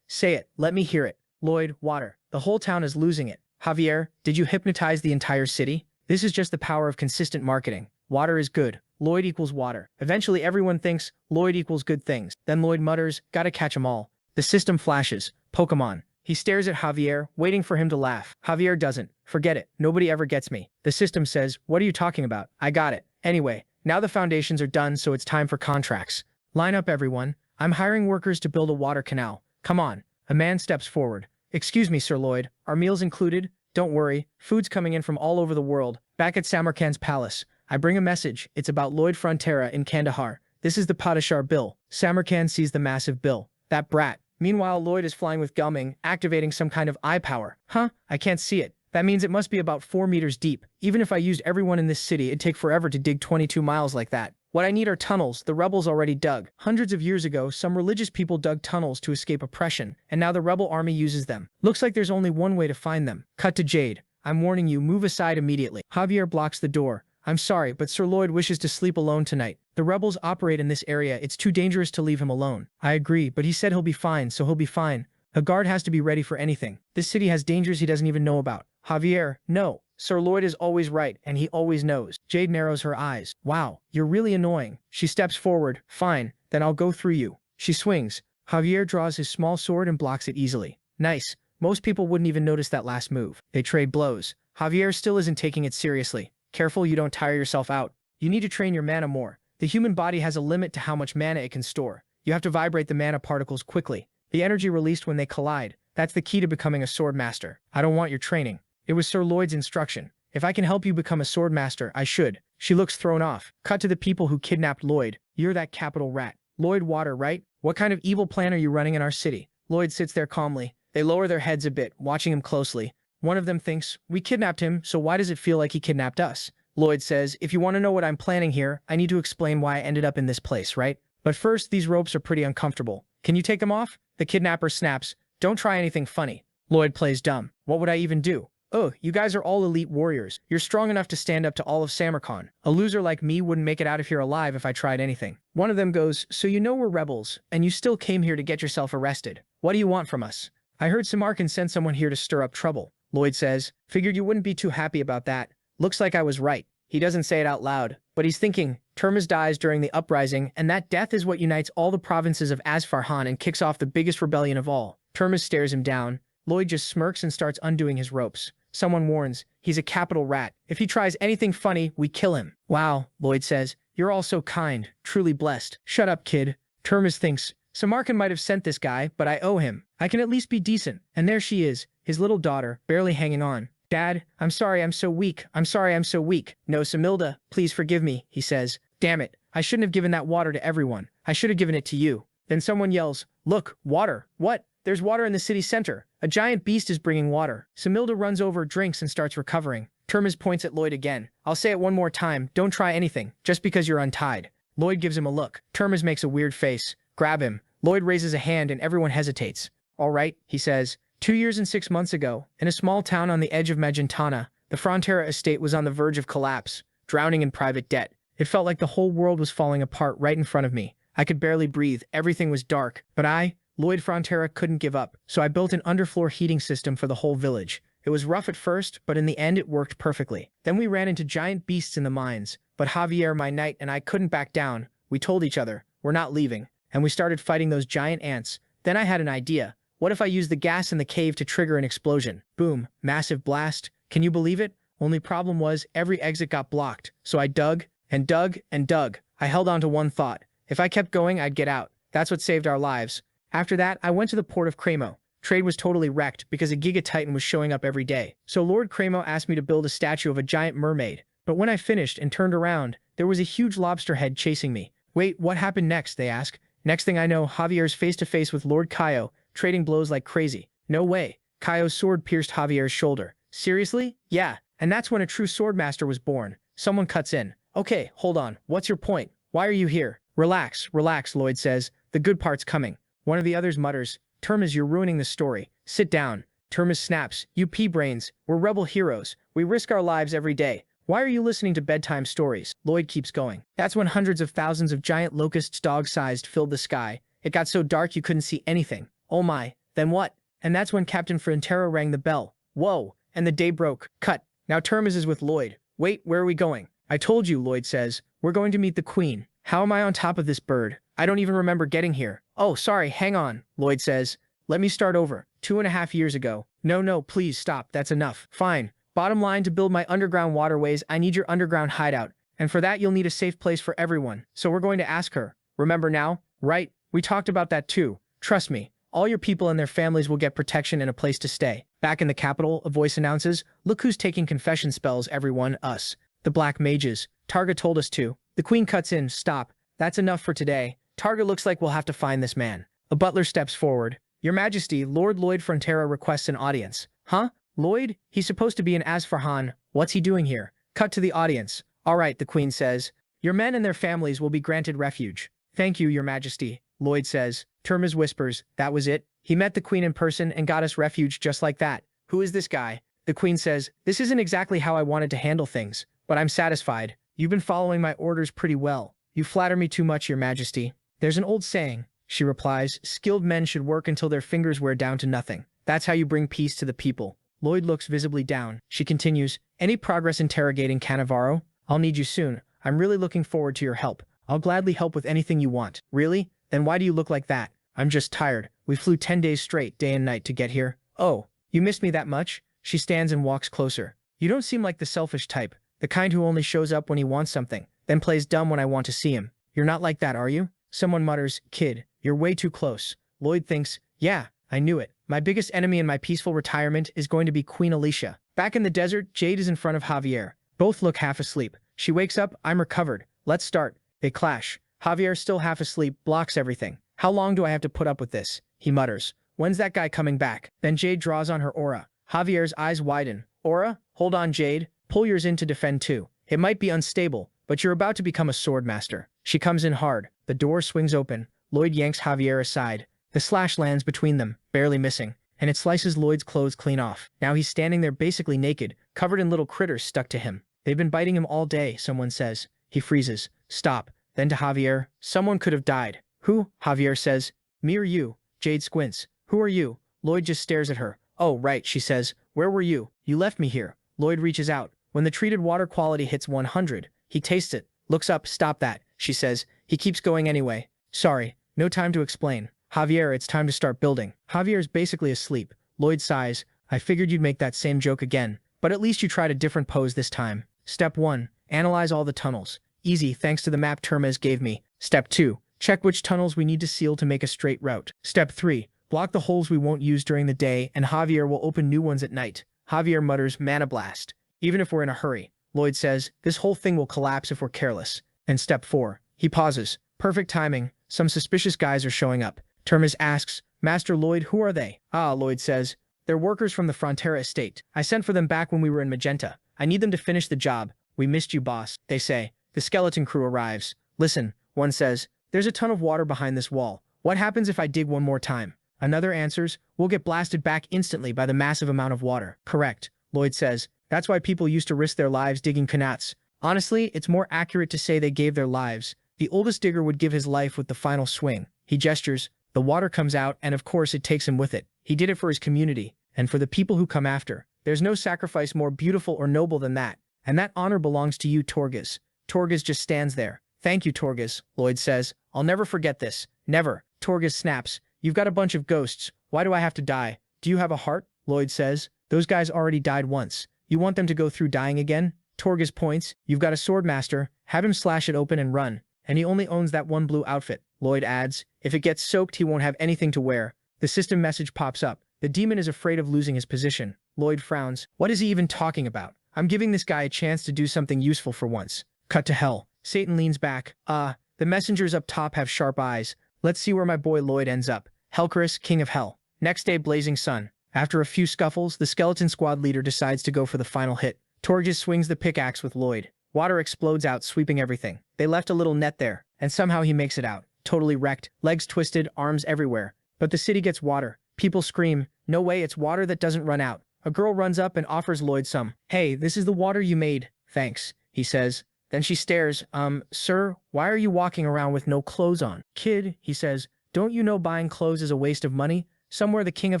Say it. Let me hear it. Lloyd, water. The whole town is losing it. Javier, did you hypnotize the entire city? This is just the power of consistent marketing. Water is good. Lloyd equals water. Eventually everyone thinks Lloyd equals good things. Then Lloyd mutters, gotta catch 'em all. The system flashes. Pokemon. He stares at Javier, waiting for him to laugh. Javier doesn't. Forget it. Nobody ever gets me. The system says, what are you talking about? I got it. Anyway, now the foundations are done, so it's time for contracts. Line up, everyone. I'm hiring workers to build a water canal. Come on. A man steps forward. Excuse me, Sir Lloyd. Are meals included? Don't worry. Food's coming in from all over the world. Back at Samarkand's palace, I bring a message. It's about Lloyd Frontera in Kandahar. This is the Padishar bill. Samarkand sees the massive bill. That brat. Meanwhile, Lloyd is flying with Gumming, activating some kind of eye power. Huh? I can't see it. That means it must be about 4 meters deep. Even if I used everyone in this city, it'd take forever to dig 22 miles like that. What I need are tunnels the rebels already dug. Hundreds of years ago, some religious people dug tunnels to escape oppression, and now the rebel army uses them. Looks like there's only one way to find them. Cut to Jade. I'm warning you, move aside immediately. Javier blocks the door. I'm sorry, but Sir Lloyd wishes to sleep alone tonight. The rebels operate in this area. It's too dangerous to leave him alone. I agree, but he said he'll be fine, so he'll be fine. A guard has to be ready for anything. This city has dangers he doesn't even know about. Javier, no. Sir Lloyd is always right, and he always knows. Jade narrows her eyes. Wow, you're really annoying. She steps forward. Fine, then I'll go through you. She swings. Javier draws his small sword and blocks it easily. Nice. Most people wouldn't even notice that last move. They trade blows. Javier still isn't taking it seriously. Careful you don't tire yourself out. You need to train your mana more. The human body has a limit to how much mana it can store. You have to vibrate the mana particles quickly. The energy released when they collide. That's the key to becoming a sword master. I don't want your training. It was Sir Lloyd's instruction. If I can help you become a sword master, I should. She looks thrown off. Cut to the people who kidnapped Lloyd. You're that capital rat. Lloyd Water, right? What kind of evil plan are you running in our city? Lloyd sits there calmly. They lower their heads a bit, watching him closely. One of them thinks, we kidnapped him, so why does it feel like he kidnapped us? Lloyd says, if you want to know what I'm planning here, I need to explain why I ended up in this place, right? But first, these ropes are pretty uncomfortable. Can you take them off? The kidnapper snaps. Don't try anything funny. Lloyd plays dumb. What would I even do? Oh, you guys are all elite warriors. You're strong enough to stand up to all of Samarkand. A loser like me wouldn't make it out of here alive if I tried anything. One of them goes, so you know we're rebels, and you still came here to get yourself arrested. What do you want from us? I heard Samarkand sent someone here to stir up trouble. Lloyd says. Figured you wouldn't be too happy about that. Looks like I was right. He doesn't say it out loud, but he's thinking. Termes dies during the uprising, and that death is what unites all the provinces of Asfarhan and kicks off the biggest rebellion of all. Termes stares him down. Lloyd just smirks and starts undoing his ropes. Someone warns, he's a capital rat. If he tries anything funny, we kill him. Wow, Lloyd says. You're all so kind, truly blessed. Shut up, kid. Termes thinks, Samarkand might have sent this guy, but I owe him. I can at least be decent. And there she is, his little daughter, barely hanging on. Dad, I'm sorry I'm so weak. I'm sorry I'm so weak. No, Samilda, please forgive me, he says. Damn it, I shouldn't have given that water to everyone. I should have given it to you. Then someone yells, look, water. What? There's water in the city center. A giant beast is bringing water. Samilda runs over, drinks, and starts recovering. Termes points at Lloyd again. I'll say it one more time. Don't try anything, just because you're untied. Lloyd gives him a look. Termes makes a weird face. Grab him. Lloyd raises a hand and everyone hesitates. All right, he says. 2 years and 6 months ago, in a small town on the edge of Magentana, the Frontera estate was on the verge of collapse, drowning in private debt. It felt like the whole world was falling apart right in front of me. I could barely breathe. Everything was dark. But Lloyd Frontera, couldn't give up, so I built an underfloor heating system for the whole village. It was rough at first, but in the end it worked perfectly. Then we ran into giant beasts in the mines, but Javier, my knight, and I couldn't back down. We told each other, we're not leaving, and we started fighting those giant ants. Then I had an idea. What if I used the gas in the cave to trigger an explosion? Boom, massive blast. Can you believe it? Only problem was every exit got blocked, so I dug and dug and dug. I held on to one thought. If I kept going, I'd get out. That's what saved our lives. After that, I went to the port of Cremo. Trade was totally wrecked because a Giga Titan was showing up every day. So Lord Cremo asked me to build a statue of a giant mermaid. But when I finished and turned around, there was a huge lobster head chasing me. Wait, what happened next? They ask. Next thing I know, Javier's face-to-face with Lord Kaio, trading blows like crazy. No way. Kaio's sword pierced Javier's shoulder. Seriously? Yeah. And that's when a true swordmaster was born. Someone cuts in. Okay, hold on. What's your point? Why are you here? Relax, relax, Lloyd says. The good part's coming. One of the others mutters, Termes, you're ruining the story. Sit down. Termes snaps, you pea-brains. We're rebel heroes. We risk our lives every day. Why are you listening to bedtime stories? Lloyd keeps going. That's when hundreds of thousands of giant locusts dog-sized filled the sky. It got so dark you couldn't see anything. Oh my, then what? And that's when Captain Frontera rang the bell. Whoa, and the day broke. Cut. Now Termes is with Lloyd. Wait, where are we going? I told you, Lloyd says. We're going to meet the Queen. How am I on top of this bird? I don't even remember getting here. Oh, sorry, hang on, Lloyd says. Let me start over. 2.5 years ago. No, please stop, that's enough. Fine. Bottom line, to build my underground waterways, I need your underground hideout. And for that, you'll need a safe place for everyone. So we're going to ask her. Remember now? Right? We talked about that too. Trust me. All your people and their families will get protection and a place to stay. Back in the capital, a voice announces, look who's taking confession spells, everyone, us. The black mages. Targa told us to. The queen cuts in, stop. That's enough for today. Targa, looks like we'll have to find this man. A butler steps forward. Your Majesty, Lord Lloyd Frontera requests an audience. Huh? Lloyd? He's supposed to be in Asfarhan. What's he doing here? Cut to the audience. All right, the queen says. Your men and their families will be granted refuge. Thank you, Your Majesty, Lloyd says. Termes whispers, that was it? He met the queen in person and got us refuge just like that. Who is this guy? The queen says, this isn't exactly how I wanted to handle things, but I'm satisfied. You've been following my orders pretty well. You flatter me too much, Your Majesty. There's an old saying, she replies, skilled men should work until their fingers wear down to nothing. That's how you bring peace to the people. Lloyd looks visibly down. She continues, any progress interrogating Cannavaro? I'll need you soon. I'm really looking forward to your help. I'll gladly help with anything you want. Really? Then why do you look like that? I'm just tired. We flew 10 days straight, day and night, to get here. Oh, you missed me that much? She stands and walks closer. You don't seem like the selfish type, the kind who only shows up when he wants something, then plays dumb when I want to see him. You're not like that, are you? Someone mutters, kid, you're way too close. Lloyd thinks, yeah, I knew it. My biggest enemy in my peaceful retirement is going to be Queen Alicia. Back in the desert, Jade is in front of Javier. Both look half asleep. She wakes up, I'm recovered. Let's start. They clash. Javier, still half asleep, blocks everything. How long do I have to put up with this? He mutters. When's that guy coming back? Then Jade draws on her aura. Javier's eyes widen. Aura? Hold on, Jade. Pull yours in to defend too. It might be unstable, but you're about to become a sword master. She comes in hard. The door swings open. Lloyd yanks Javier aside. The slash lands between them, barely missing, and it slices Lloyd's clothes clean off. Now he's standing there basically naked, covered in little critters stuck to him. They've been biting him all day, someone says. He freezes. Stop. Then to Javier, someone could have died. Who? Javier says. Me or you? Jade squints. Who are you? Lloyd just stares at her. Oh, right, she says. where were you? You left me here. Lloyd reaches out. When the treated water quality hits 100, he tastes it, looks up, stop that, she says. He keeps going anyway. Sorry, no time to explain. Javier, it's time to start building. Javier's basically asleep. Lloyd sighs. I figured you'd make that same joke again, but at least you tried a different pose this time. Step 1. Analyze all the tunnels. Easy, thanks to the map Termes gave me. Step 2. Check which tunnels we need to seal to make a straight route. Step 3. Block the holes we won't use during the day, and Javier will open new ones at night. Javier mutters, mana blast. Even if we're in a hurry. Lloyd says, this whole thing will collapse if we're careless. And step 4. He pauses. Perfect timing. Some suspicious guys are showing up. Termes asks, Master Lloyd, who are they? Ah, Lloyd says, they're workers from the Frontera estate. I sent for them back when we were in Magenta. I need them to finish the job. We missed you, boss, they say. The skeleton crew arrives. Listen, one says, there's a ton of water behind this wall. What happens if I dig one more time? Another answers, we'll get blasted back instantly by the massive amount of water. Correct, Lloyd says. That's why people used to risk their lives digging canats. Honestly, it's more accurate to say they gave their lives. The oldest digger would give his life with the final swing. He gestures. The water comes out, and of course it takes him with it. He did it for his community, and for the people who come after. There's no sacrifice more beautiful or noble than that. And that honor belongs to you, Torgas. Torgas just stands there. Thank you, Torgas, Lloyd says. I'll never forget this. Never. Torgas snaps. You've got a bunch of ghosts. Why do I have to die? Do you have a heart? Lloyd says. Those guys already died once. You want them to go through dying again? Torgas points. You've got a sword master. Have him slash it open and run. And he only owns that one blue outfit. Lloyd adds. If it gets soaked, he won't have anything to wear. The system message pops up. The demon is afraid of losing his position. Lloyd frowns. What is he even talking about? I'm giving this guy a chance to do something useful for once. Cut to hell. Satan leans back. The messengers up top have sharp eyes. Let's see where my boy Lloyd ends up. Helcaris, king of hell. Next day, blazing sun. After a few scuffles, the skeleton squad leader decides to go for the final hit. Torgas swings the pickaxe with Lloyd. Water explodes out, sweeping everything. They left a little net there, and somehow he makes it out. Totally wrecked, legs twisted, arms everywhere. But the city gets water. People scream, no way, it's water that doesn't run out. A girl runs up and offers Lloyd some. Hey, this is the water you made. Thanks, he says. Then she stares. Sir, why are you walking around with no clothes on? Kid, he says, don't you know buying clothes is a waste of money? Somewhere the king of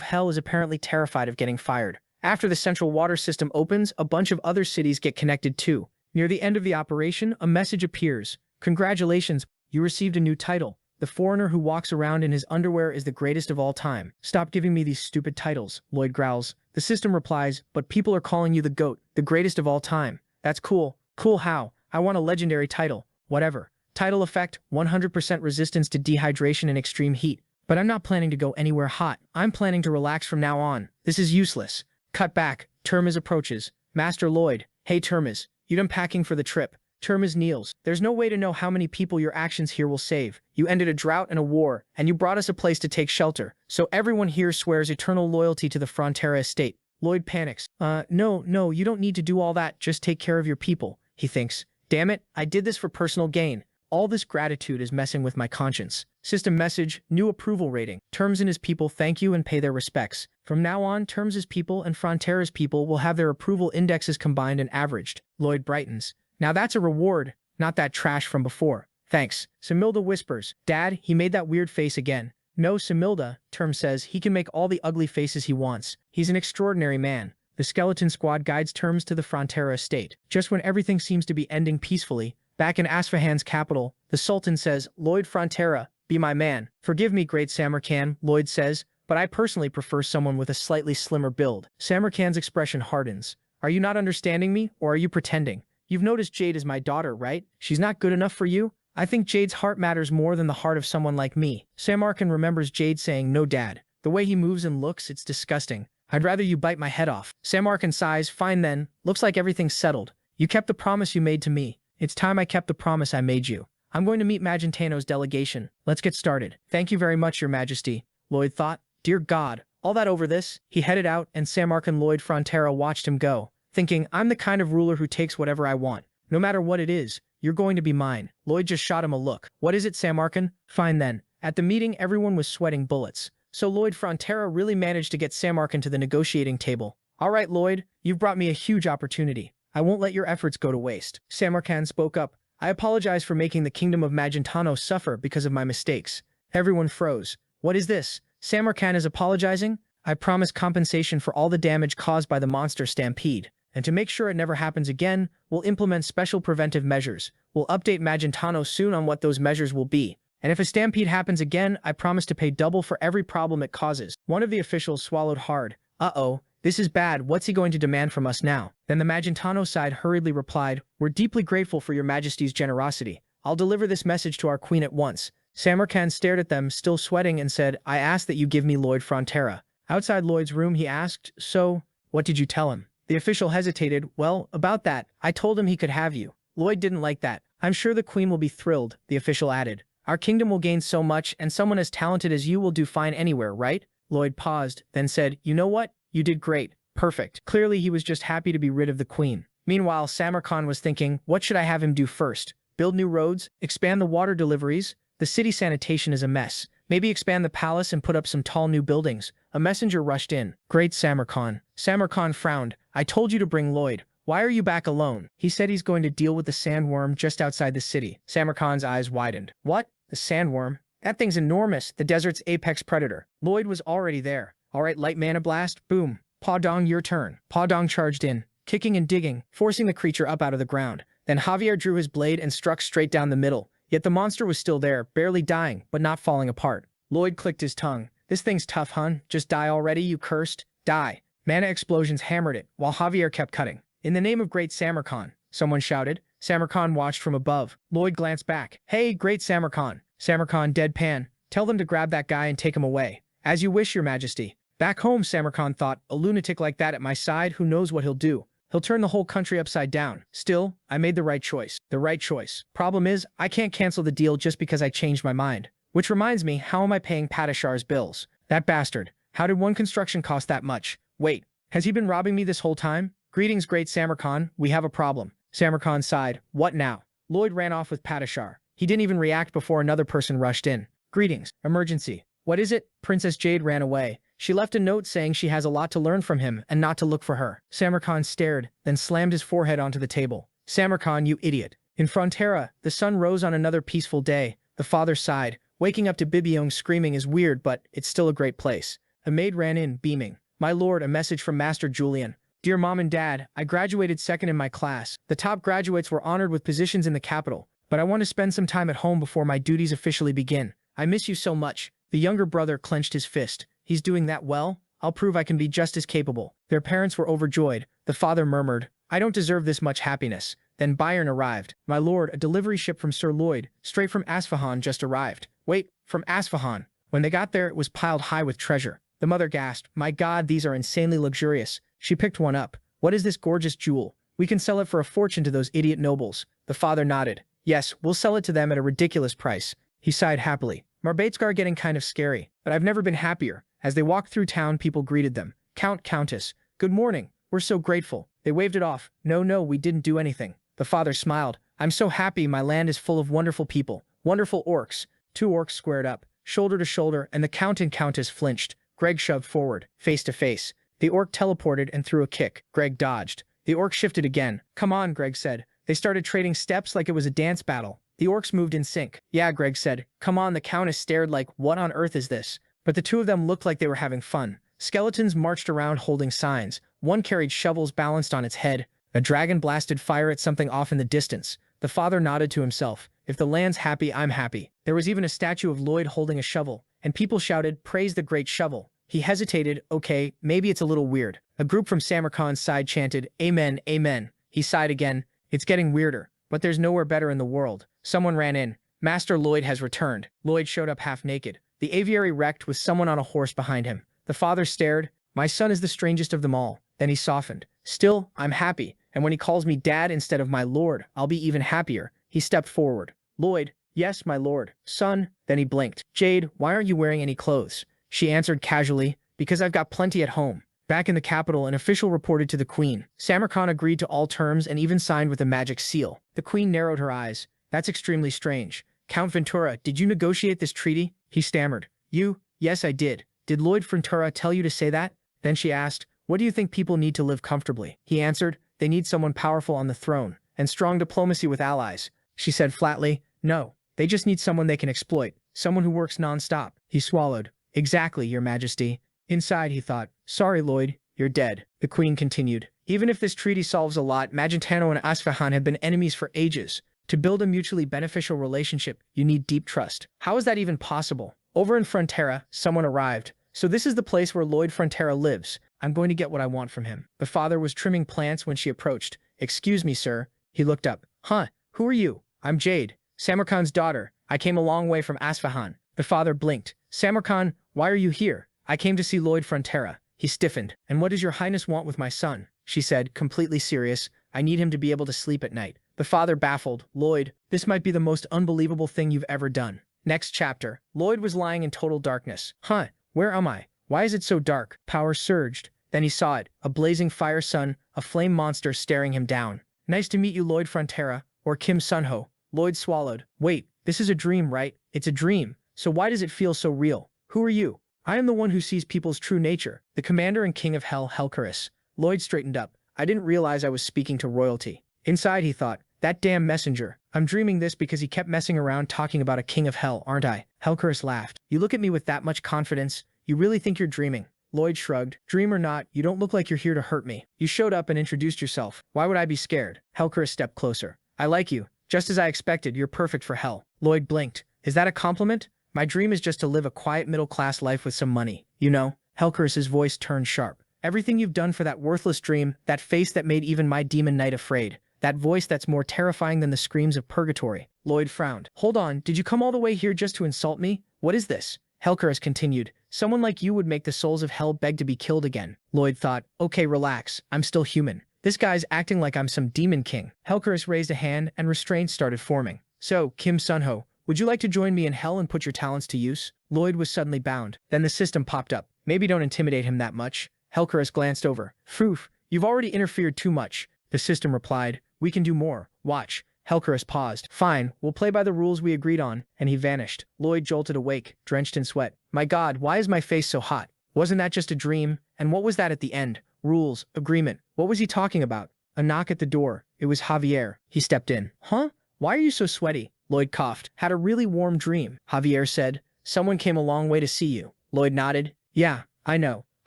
hell is apparently terrified of getting fired. After the central water system opens, a bunch of other cities get connected too. Near the end of the operation, a message appears. Congratulations, you received a new title. The foreigner who walks around in his underwear is the greatest of all time. Stop giving me these stupid titles, Lloyd growls. The system replies, but people are calling you the GOAT, the greatest of all time. That's cool. Cool how? I want a legendary title. Whatever. Title effect, 100% resistance to dehydration and extreme heat. But I'm not planning to go anywhere hot. I'm planning to relax from now on. This is useless. Cut back. Termes approaches. Master Lloyd. Hey Termes. You done packing for the trip? Termes kneels. There's no way to know how many people your actions here will save. You ended a drought and a war, and you brought us a place to take shelter. So everyone here swears eternal loyalty to the Frontera estate. Lloyd panics. No, you don't need to do all that. Just take care of your people, he thinks. Damn it, I did this for personal gain. All this gratitude is messing with my conscience. System message, new approval rating. Termes and his people thank you and pay their respects. From now on, Termes' people and Frontera's people will have their approval indexes combined and averaged. Lloyd brightens. Now that's a reward, not that trash from before. Thanks. Similda whispers. Dad, he made that weird face again. No, Similda, Termes says, he can make all the ugly faces he wants. He's an extraordinary man. The skeleton squad guides Termes to the Frontera estate. Just when everything seems to be ending peacefully, back in Asfahan's capital, the Sultan says, Lloyd Frontera, be my man. Forgive me, great Samarkand, Lloyd says, but I personally prefer someone with a slightly slimmer build. Samarkand's expression hardens. Are you not understanding me, or are you pretending? You've noticed Jade is my daughter, right? She's not good enough for you? I think Jade's heart matters more than the heart of someone like me. Samarkand remembers Jade saying, no dad. The way he moves and looks, it's disgusting. I'd rather you bite my head off. Samarkand sighs, fine then, looks like everything's settled. You kept the promise you made to me. It's time I kept the promise I made you. I'm going to meet Magentano's delegation. Let's get started. Thank you very much, Your Majesty, Lloyd thought. Dear God, all that over this? He headed out, and Samarkand Lloyd Frontera watched him go, thinking, I'm the kind of ruler who takes whatever I want. No matter what it is, you're going to be mine. Lloyd just shot him a look. What is it, Samarkand? Fine then. At the meeting, everyone was sweating bullets. So Lloyd Frontera really managed to get Samarkand to the negotiating table. All right, Lloyd, you've brought me a huge opportunity. I won't let your efforts go to waste. Samarkand spoke up. I apologize for making the kingdom of Magentano suffer because of my mistakes. Everyone froze. What is this? Samarkand is apologizing? I promise compensation for all the damage caused by the monster stampede. And to make sure it never happens again, we'll implement special preventive measures. We'll update Magentano soon on what those measures will be. And if a stampede happens again, I promise to pay double for every problem it causes. One of the officials swallowed hard. Uh-oh, this is bad. What's he going to demand from us now? Then the Magentano side hurriedly replied, we're deeply grateful for your majesty's generosity. I'll deliver this message to our queen at once. Samarkand stared at them, still sweating, and said, I ask that you give me Lloyd Frontera. Outside Lloyd's room, he asked, so, what did you tell him? The official hesitated. Well, about that, I told him he could have you. Lloyd didn't like that. I'm sure the queen will be thrilled, the official added. Our kingdom will gain so much, and someone as talented as you will do fine anywhere, right? Lloyd paused, then said, you know what? You did great. Perfect. Clearly he was just happy to be rid of the queen. Meanwhile, Samarkand was thinking, what should I have him do first? Build new roads? Expand the water deliveries? The city sanitation is a mess. Maybe expand the palace and put up some tall new buildings. A messenger rushed in. Great Samarkand. Samarkand frowned. I told you to bring Lloyd. Why are you back alone? He said he's going to deal with the sandworm just outside the city. Samarkand's eyes widened. What? The sandworm? That thing's enormous, the desert's apex predator. Lloyd was already there. All right, light mana blast. Boom. Padong, your turn. Padong charged in, kicking and digging, forcing the creature up out of the ground. Then Javier drew his blade and struck straight down the middle. Yet the monster was still there, barely dying, but not falling apart. Lloyd clicked his tongue. This thing's tough, hun. Just die already, you cursed. Die. Mana explosions hammered it, while Javier kept cutting. In the name of Great Samarkand, someone shouted. Samarkand watched from above. Lloyd glanced back. Hey, Great Samarkand. Samarkand deadpan. Tell them to grab that guy and take him away. As you wish, your majesty. Back home, Samarkand thought, a lunatic like that at my side, who knows what he'll do? He'll turn the whole country upside down. Still, I made the right choice. The right choice. Problem is, I can't cancel the deal just because I changed my mind. Which reminds me, how am I paying Padishar's bills? That bastard. How did one construction cost that much? Wait, has he been robbing me this whole time? Greetings, Great Samarkand. We have a problem. Samarkand sighed. What now? Lloyd ran off with Padishar. He didn't even react before another person rushed in. Greetings. Emergency. What is it? Princess Jade ran away. She left a note saying she has a lot to learn from him and not to look for her. Samarkand stared, then slammed his forehead onto the table. Samarkand, you idiot. In Frontera, the sun rose on another peaceful day. The father sighed. Waking up to Bibiong screaming is weird, but it's still a great place. A maid ran in, beaming. My lord, a message from Master Julian. Dear Mom and Dad, I graduated second in my class. The top graduates were honored with positions in the capital, but I want to spend some time at home before my duties officially begin. I miss you so much. The younger brother clenched his fist. He's doing that well? I'll prove I can be just as capable. Their parents were overjoyed. The father murmured, I don't deserve this much happiness. Then Bayern arrived. My lord, a delivery ship from Sir Lloyd, straight from Asfahan, just arrived. Wait, from Asfahan. When they got there, it was piled high with treasure. The mother gasped, my God, these are insanely luxurious. She picked one up. What is this gorgeous jewel? We can sell it for a fortune to those idiot nobles. The father nodded. Yes, we'll sell it to them at a ridiculous price. He sighed happily. Marbetskar getting kind of scary, but I've never been happier. As they walked through town, people greeted them. Count, Countess. Good morning. We're so grateful. They waved it off. No, we didn't do anything. The father smiled. I'm so happy my land is full of wonderful people. Wonderful orcs. Two orcs squared up, shoulder to shoulder, and the Count and Countess flinched. Greg shoved forward, face to face. The orc teleported and threw a kick. Greg dodged. The orc shifted again. Come on, Greg said. They started trading steps like it was a dance battle. The orcs moved in sync. Yeah, Greg said. Come on, the Countess stared like, what on earth is this? But the two of them looked like they were having fun. Skeletons marched around holding signs. One carried shovels balanced on its head. A dragon blasted fire at something off in the distance. The father nodded to himself. If the land's happy, I'm happy. There was even a statue of Lloyd holding a shovel, and people shouted, praise the great shovel. He hesitated. Okay, maybe it's a little weird. A group from Samarkand's side chanted, Amen, Amen. He sighed again. It's getting weirder, but there's nowhere better in the world. Someone ran in. Master Lloyd has returned. Lloyd showed up half naked. The aviary wrecked with someone on a horse behind him. The father stared. My son is the strangest of them all. Then he softened. Still, I'm happy, and when he calls me dad instead of my lord, I'll be even happier. He stepped forward. Lloyd, yes, my lord. Son. Then he blinked. Jade, why aren't you wearing any clothes? She answered casually, because I've got plenty at home. Back in the capital, an official reported to the queen. Samarkand agreed to all terms and even signed with a magic seal. The queen narrowed her eyes. That's extremely strange. Count Ventura, did you negotiate this treaty? He stammered. You? Yes, I did. Did Lloyd Ventura tell you to say that? Then she asked, what do you think people need to live comfortably? He answered, they need someone powerful on the throne, and strong diplomacy with allies. She said flatly, no, they just need someone they can exploit, someone who works non-stop. He swallowed. Exactly, your majesty. Inside, he thought, sorry, Lloyd, you're dead. The queen continued. Even if this treaty solves a lot, Magentano and Asfahan have been enemies for ages. To build a mutually beneficial relationship, you need deep trust. How is that even possible? Over in Frontera, someone arrived. So this is the place where Lloyd Frontera lives. I'm going to get what I want from him. The father was trimming plants when she approached. Excuse me, sir. He looked up. Huh, who are you? I'm Jade, Samarkand's daughter. I came a long way from Asfahan. The father blinked. Samarkand, why are you here? I came to see Lloyd Frontera. He stiffened. And what does your highness want with my son? She said, completely serious. I need him to be able to sleep at night. The father baffled. Lloyd, this might be the most unbelievable thing you've ever done. Next chapter. Lloyd was lying in total darkness. Huh, where am I? Why is it so dark? Power surged. Then he saw it. A blazing fire sun, a flame monster staring him down. Nice to meet you, Lloyd Frontera, or Kim Sunho. Lloyd swallowed. Wait, this is a dream, right? It's a dream. So why does it feel so real? Who are you? I am the one who sees people's true nature, the commander and king of hell, Helcarus. Lloyd straightened up. I didn't realize I was speaking to royalty. Inside, he thought, that damn messenger. I'm dreaming this because he kept messing around talking about a king of hell, aren't I? Helcarus laughed. You look at me with that much confidence. You really think you're dreaming? Lloyd shrugged. Dream or not, you don't look like you're here to hurt me. You showed up and introduced yourself. Why would I be scared? Helcarus stepped closer. I like you. Just as I expected, you're perfect for hell. Lloyd blinked. Is that a compliment? My dream is just to live a quiet middle-class life with some money. You know? Helcarus's voice turned sharp. Everything you've done for that worthless dream, that face that made even my demon knight afraid. That voice that's more terrifying than the screams of purgatory. Lloyd frowned. Hold on, did you come all the way here just to insult me? What is this? Helcarus continued. Someone like you would make the souls of hell beg to be killed again. Lloyd thought, okay, relax, I'm still human. This guy's acting like I'm some demon king. Helcarus raised a hand and restraints started forming. So, Kim Sunho, would you like to join me in hell and put your talents to use? Lloyd was suddenly bound. Then the system popped up. Maybe don't intimidate him that much. Helcarus glanced over. Phew, you've already interfered too much. The system replied, we can do more. Watch. Helcarus paused. Fine, we'll play by the rules we agreed on, and he vanished. Lloyd jolted awake, drenched in sweat. My God, why is my face so hot? Wasn't that just a dream? And what was that at the end? Rules, agreement. What was he talking about? A knock at the door. It was Javier. He stepped in. Huh? Why are you so sweaty? Lloyd coughed. Had a really warm dream. Javier said, someone came a long way to see you. Lloyd nodded. Yeah, I know.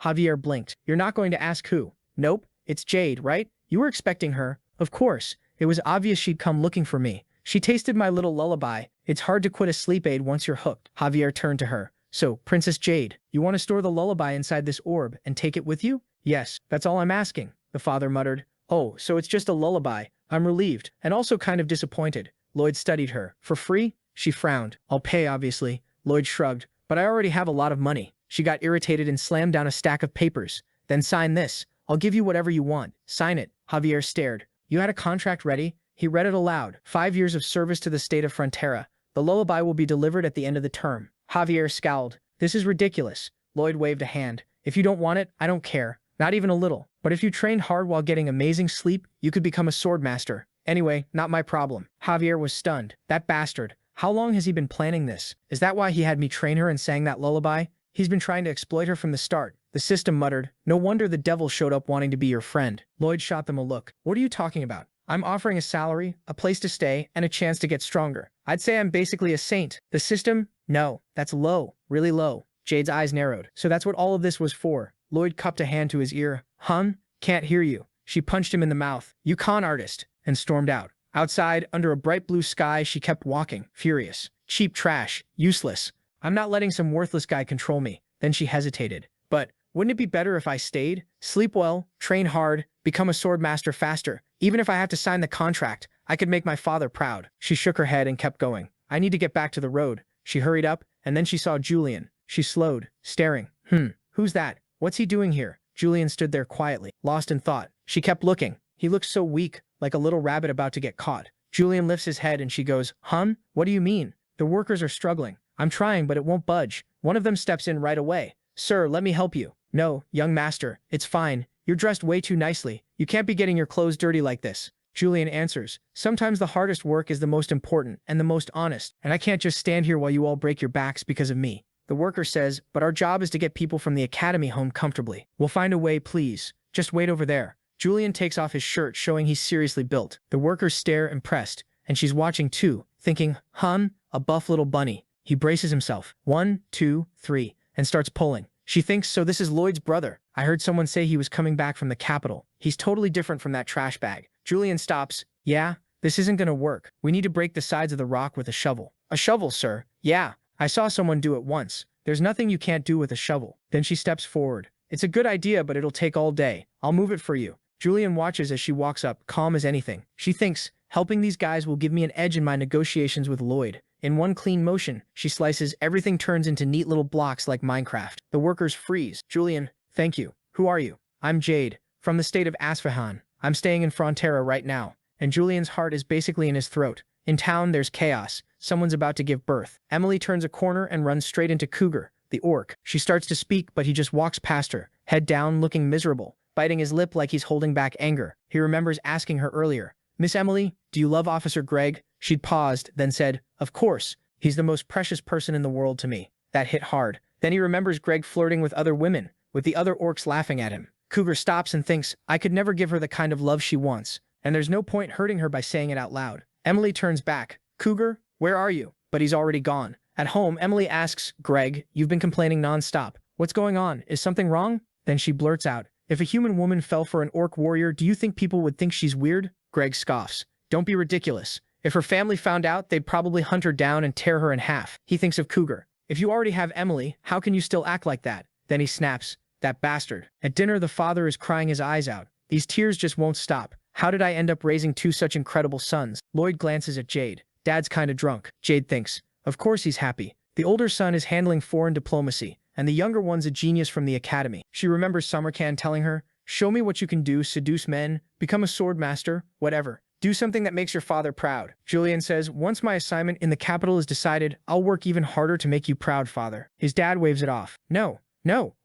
Javier blinked. You're not going to ask who? Nope, it's Jade, right? You were expecting her. Of course. It was obvious she'd come looking for me. She tasted my little lullaby. It's hard to quit a sleep aid once you're hooked. Javier turned to her. So, Princess Jade, you want to store the lullaby inside this orb and take it with you? Yes, that's all I'm asking, the father muttered. Oh, so it's just a lullaby. I'm relieved, and also kind of disappointed. Lloyd studied her. For free? She frowned. I'll pay, obviously. Lloyd shrugged. But I already have a lot of money. She got irritated and slammed down a stack of papers. Then sign this. I'll give you whatever you want. Sign it. Javier stared. You had a contract ready? He read it aloud. 5 years of service to the state of Frontera. The lullaby will be delivered at the end of the term. Javier scowled. This is ridiculous. Lloyd waved a hand. If you don't want it, I don't care. Not even a little. But if you trained hard while getting amazing sleep, you could become a swordmaster. Anyway, not my problem. Javier was stunned. That bastard. How long has he been planning this? Is that why he had me train her and sang that lullaby? He's been trying to exploit her from the start. The system muttered. No wonder the devil showed up wanting to be your friend. Lloyd shot them a look. What are you talking about? I'm offering a salary, a place to stay, and a chance to get stronger. I'd say I'm basically a saint. The system? No, that's low. Really low. Jade's eyes narrowed. So that's what all of this was for. Lloyd cupped a hand to his ear. Can't hear you. She punched him in the mouth. You con artist. And stormed out. Outside, under a bright blue sky, she kept walking, furious. Cheap trash. Useless. I'm not letting some worthless guy control me. Then she hesitated. But wouldn't it be better if I stayed? Sleep well, train hard, become a swordmaster faster. Even if I have to sign the contract, I could make my father proud. She shook her head and kept going. I need to get back to the road. She hurried up, and then she saw Julian. She slowed, staring. Who's that? What's he doing here? Julian stood there quietly, lost in thought. She kept looking. He looked so weak, like a little rabbit about to get caught. Julian lifts his head and she goes, What do you mean? The workers are struggling. I'm trying, but it won't budge. One of them steps in right away. Sir, let me help you. No, young master, it's fine. You're dressed way too nicely. You can't be getting your clothes dirty like this. Julian answers, sometimes the hardest work is the most important and the most honest, and I can't just stand here while you all break your backs because of me. The worker says, but our job is to get people from the academy home comfortably. We'll find a way, please. Just wait over there. Julian takes off his shirt, showing he's seriously built. The workers stare impressed, and she's watching too, thinking, a buff little bunny. He braces himself. 1, 2, 3, and starts pulling. She thinks, so this is Lloyd's brother. I heard someone say he was coming back from the capital. He's totally different from that trash bag. Julian stops. Yeah, this isn't gonna work. We need to break the sides of the rock with a shovel. A shovel, sir? Yeah, I saw someone do it once. There's nothing you can't do with a shovel. Then she steps forward. It's a good idea, but it'll take all day. I'll move it for you. Julian watches as she walks up, calm as anything. She thinks, helping these guys will give me an edge in my negotiations with Lloyd. In one clean motion, she slices, everything turns into neat little blocks like Minecraft. The workers freeze. Julian, thank you. Who are you? I'm Jade, from the state of Asfahan. I'm staying in Frontera right now. And Julian's heart is basically in his throat. In town, there's chaos. Someone's about to give birth. Emily turns a corner and runs straight into Cougar, the orc. She starts to speak, but he just walks past her, head down, looking miserable, biting his lip like he's holding back anger. He remembers asking her earlier, Miss Emily, do you love Officer Greg? She'd paused, then said, of course. He's the most precious person in the world to me. That hit hard. Then he remembers Greg flirting with other women, with the other orcs laughing at him. Cougar stops and thinks, I could never give her the kind of love she wants, and there's no point hurting her by saying it out loud. Emily turns back. Cougar, where are you? But he's already gone. At home, Emily asks, Greg, you've been complaining nonstop. What's going on? Is something wrong? Then she blurts out, if a human woman fell for an orc warrior, do you think people would think she's weird? Greg scoffs. Don't be ridiculous. If her family found out, they'd probably hunt her down and tear her in half. He thinks of Cougar. If you already have Emily, how can you still act like that? Then he snaps, that bastard. At dinner, the father is crying his eyes out. These tears just won't stop. How did I end up raising two such incredible sons? Lloyd glances at Jade. Dad's kinda drunk. Jade thinks. Of course he's happy. The older son is handling foreign diplomacy, and the younger one's a genius from the academy. She remembers Samarkand telling her, show me what you can do, seduce men, become a sword master, whatever. Do something that makes your father proud. Julian says, once my assignment in the capital is decided, I'll work even harder to make you proud, father. His dad waves it off. No,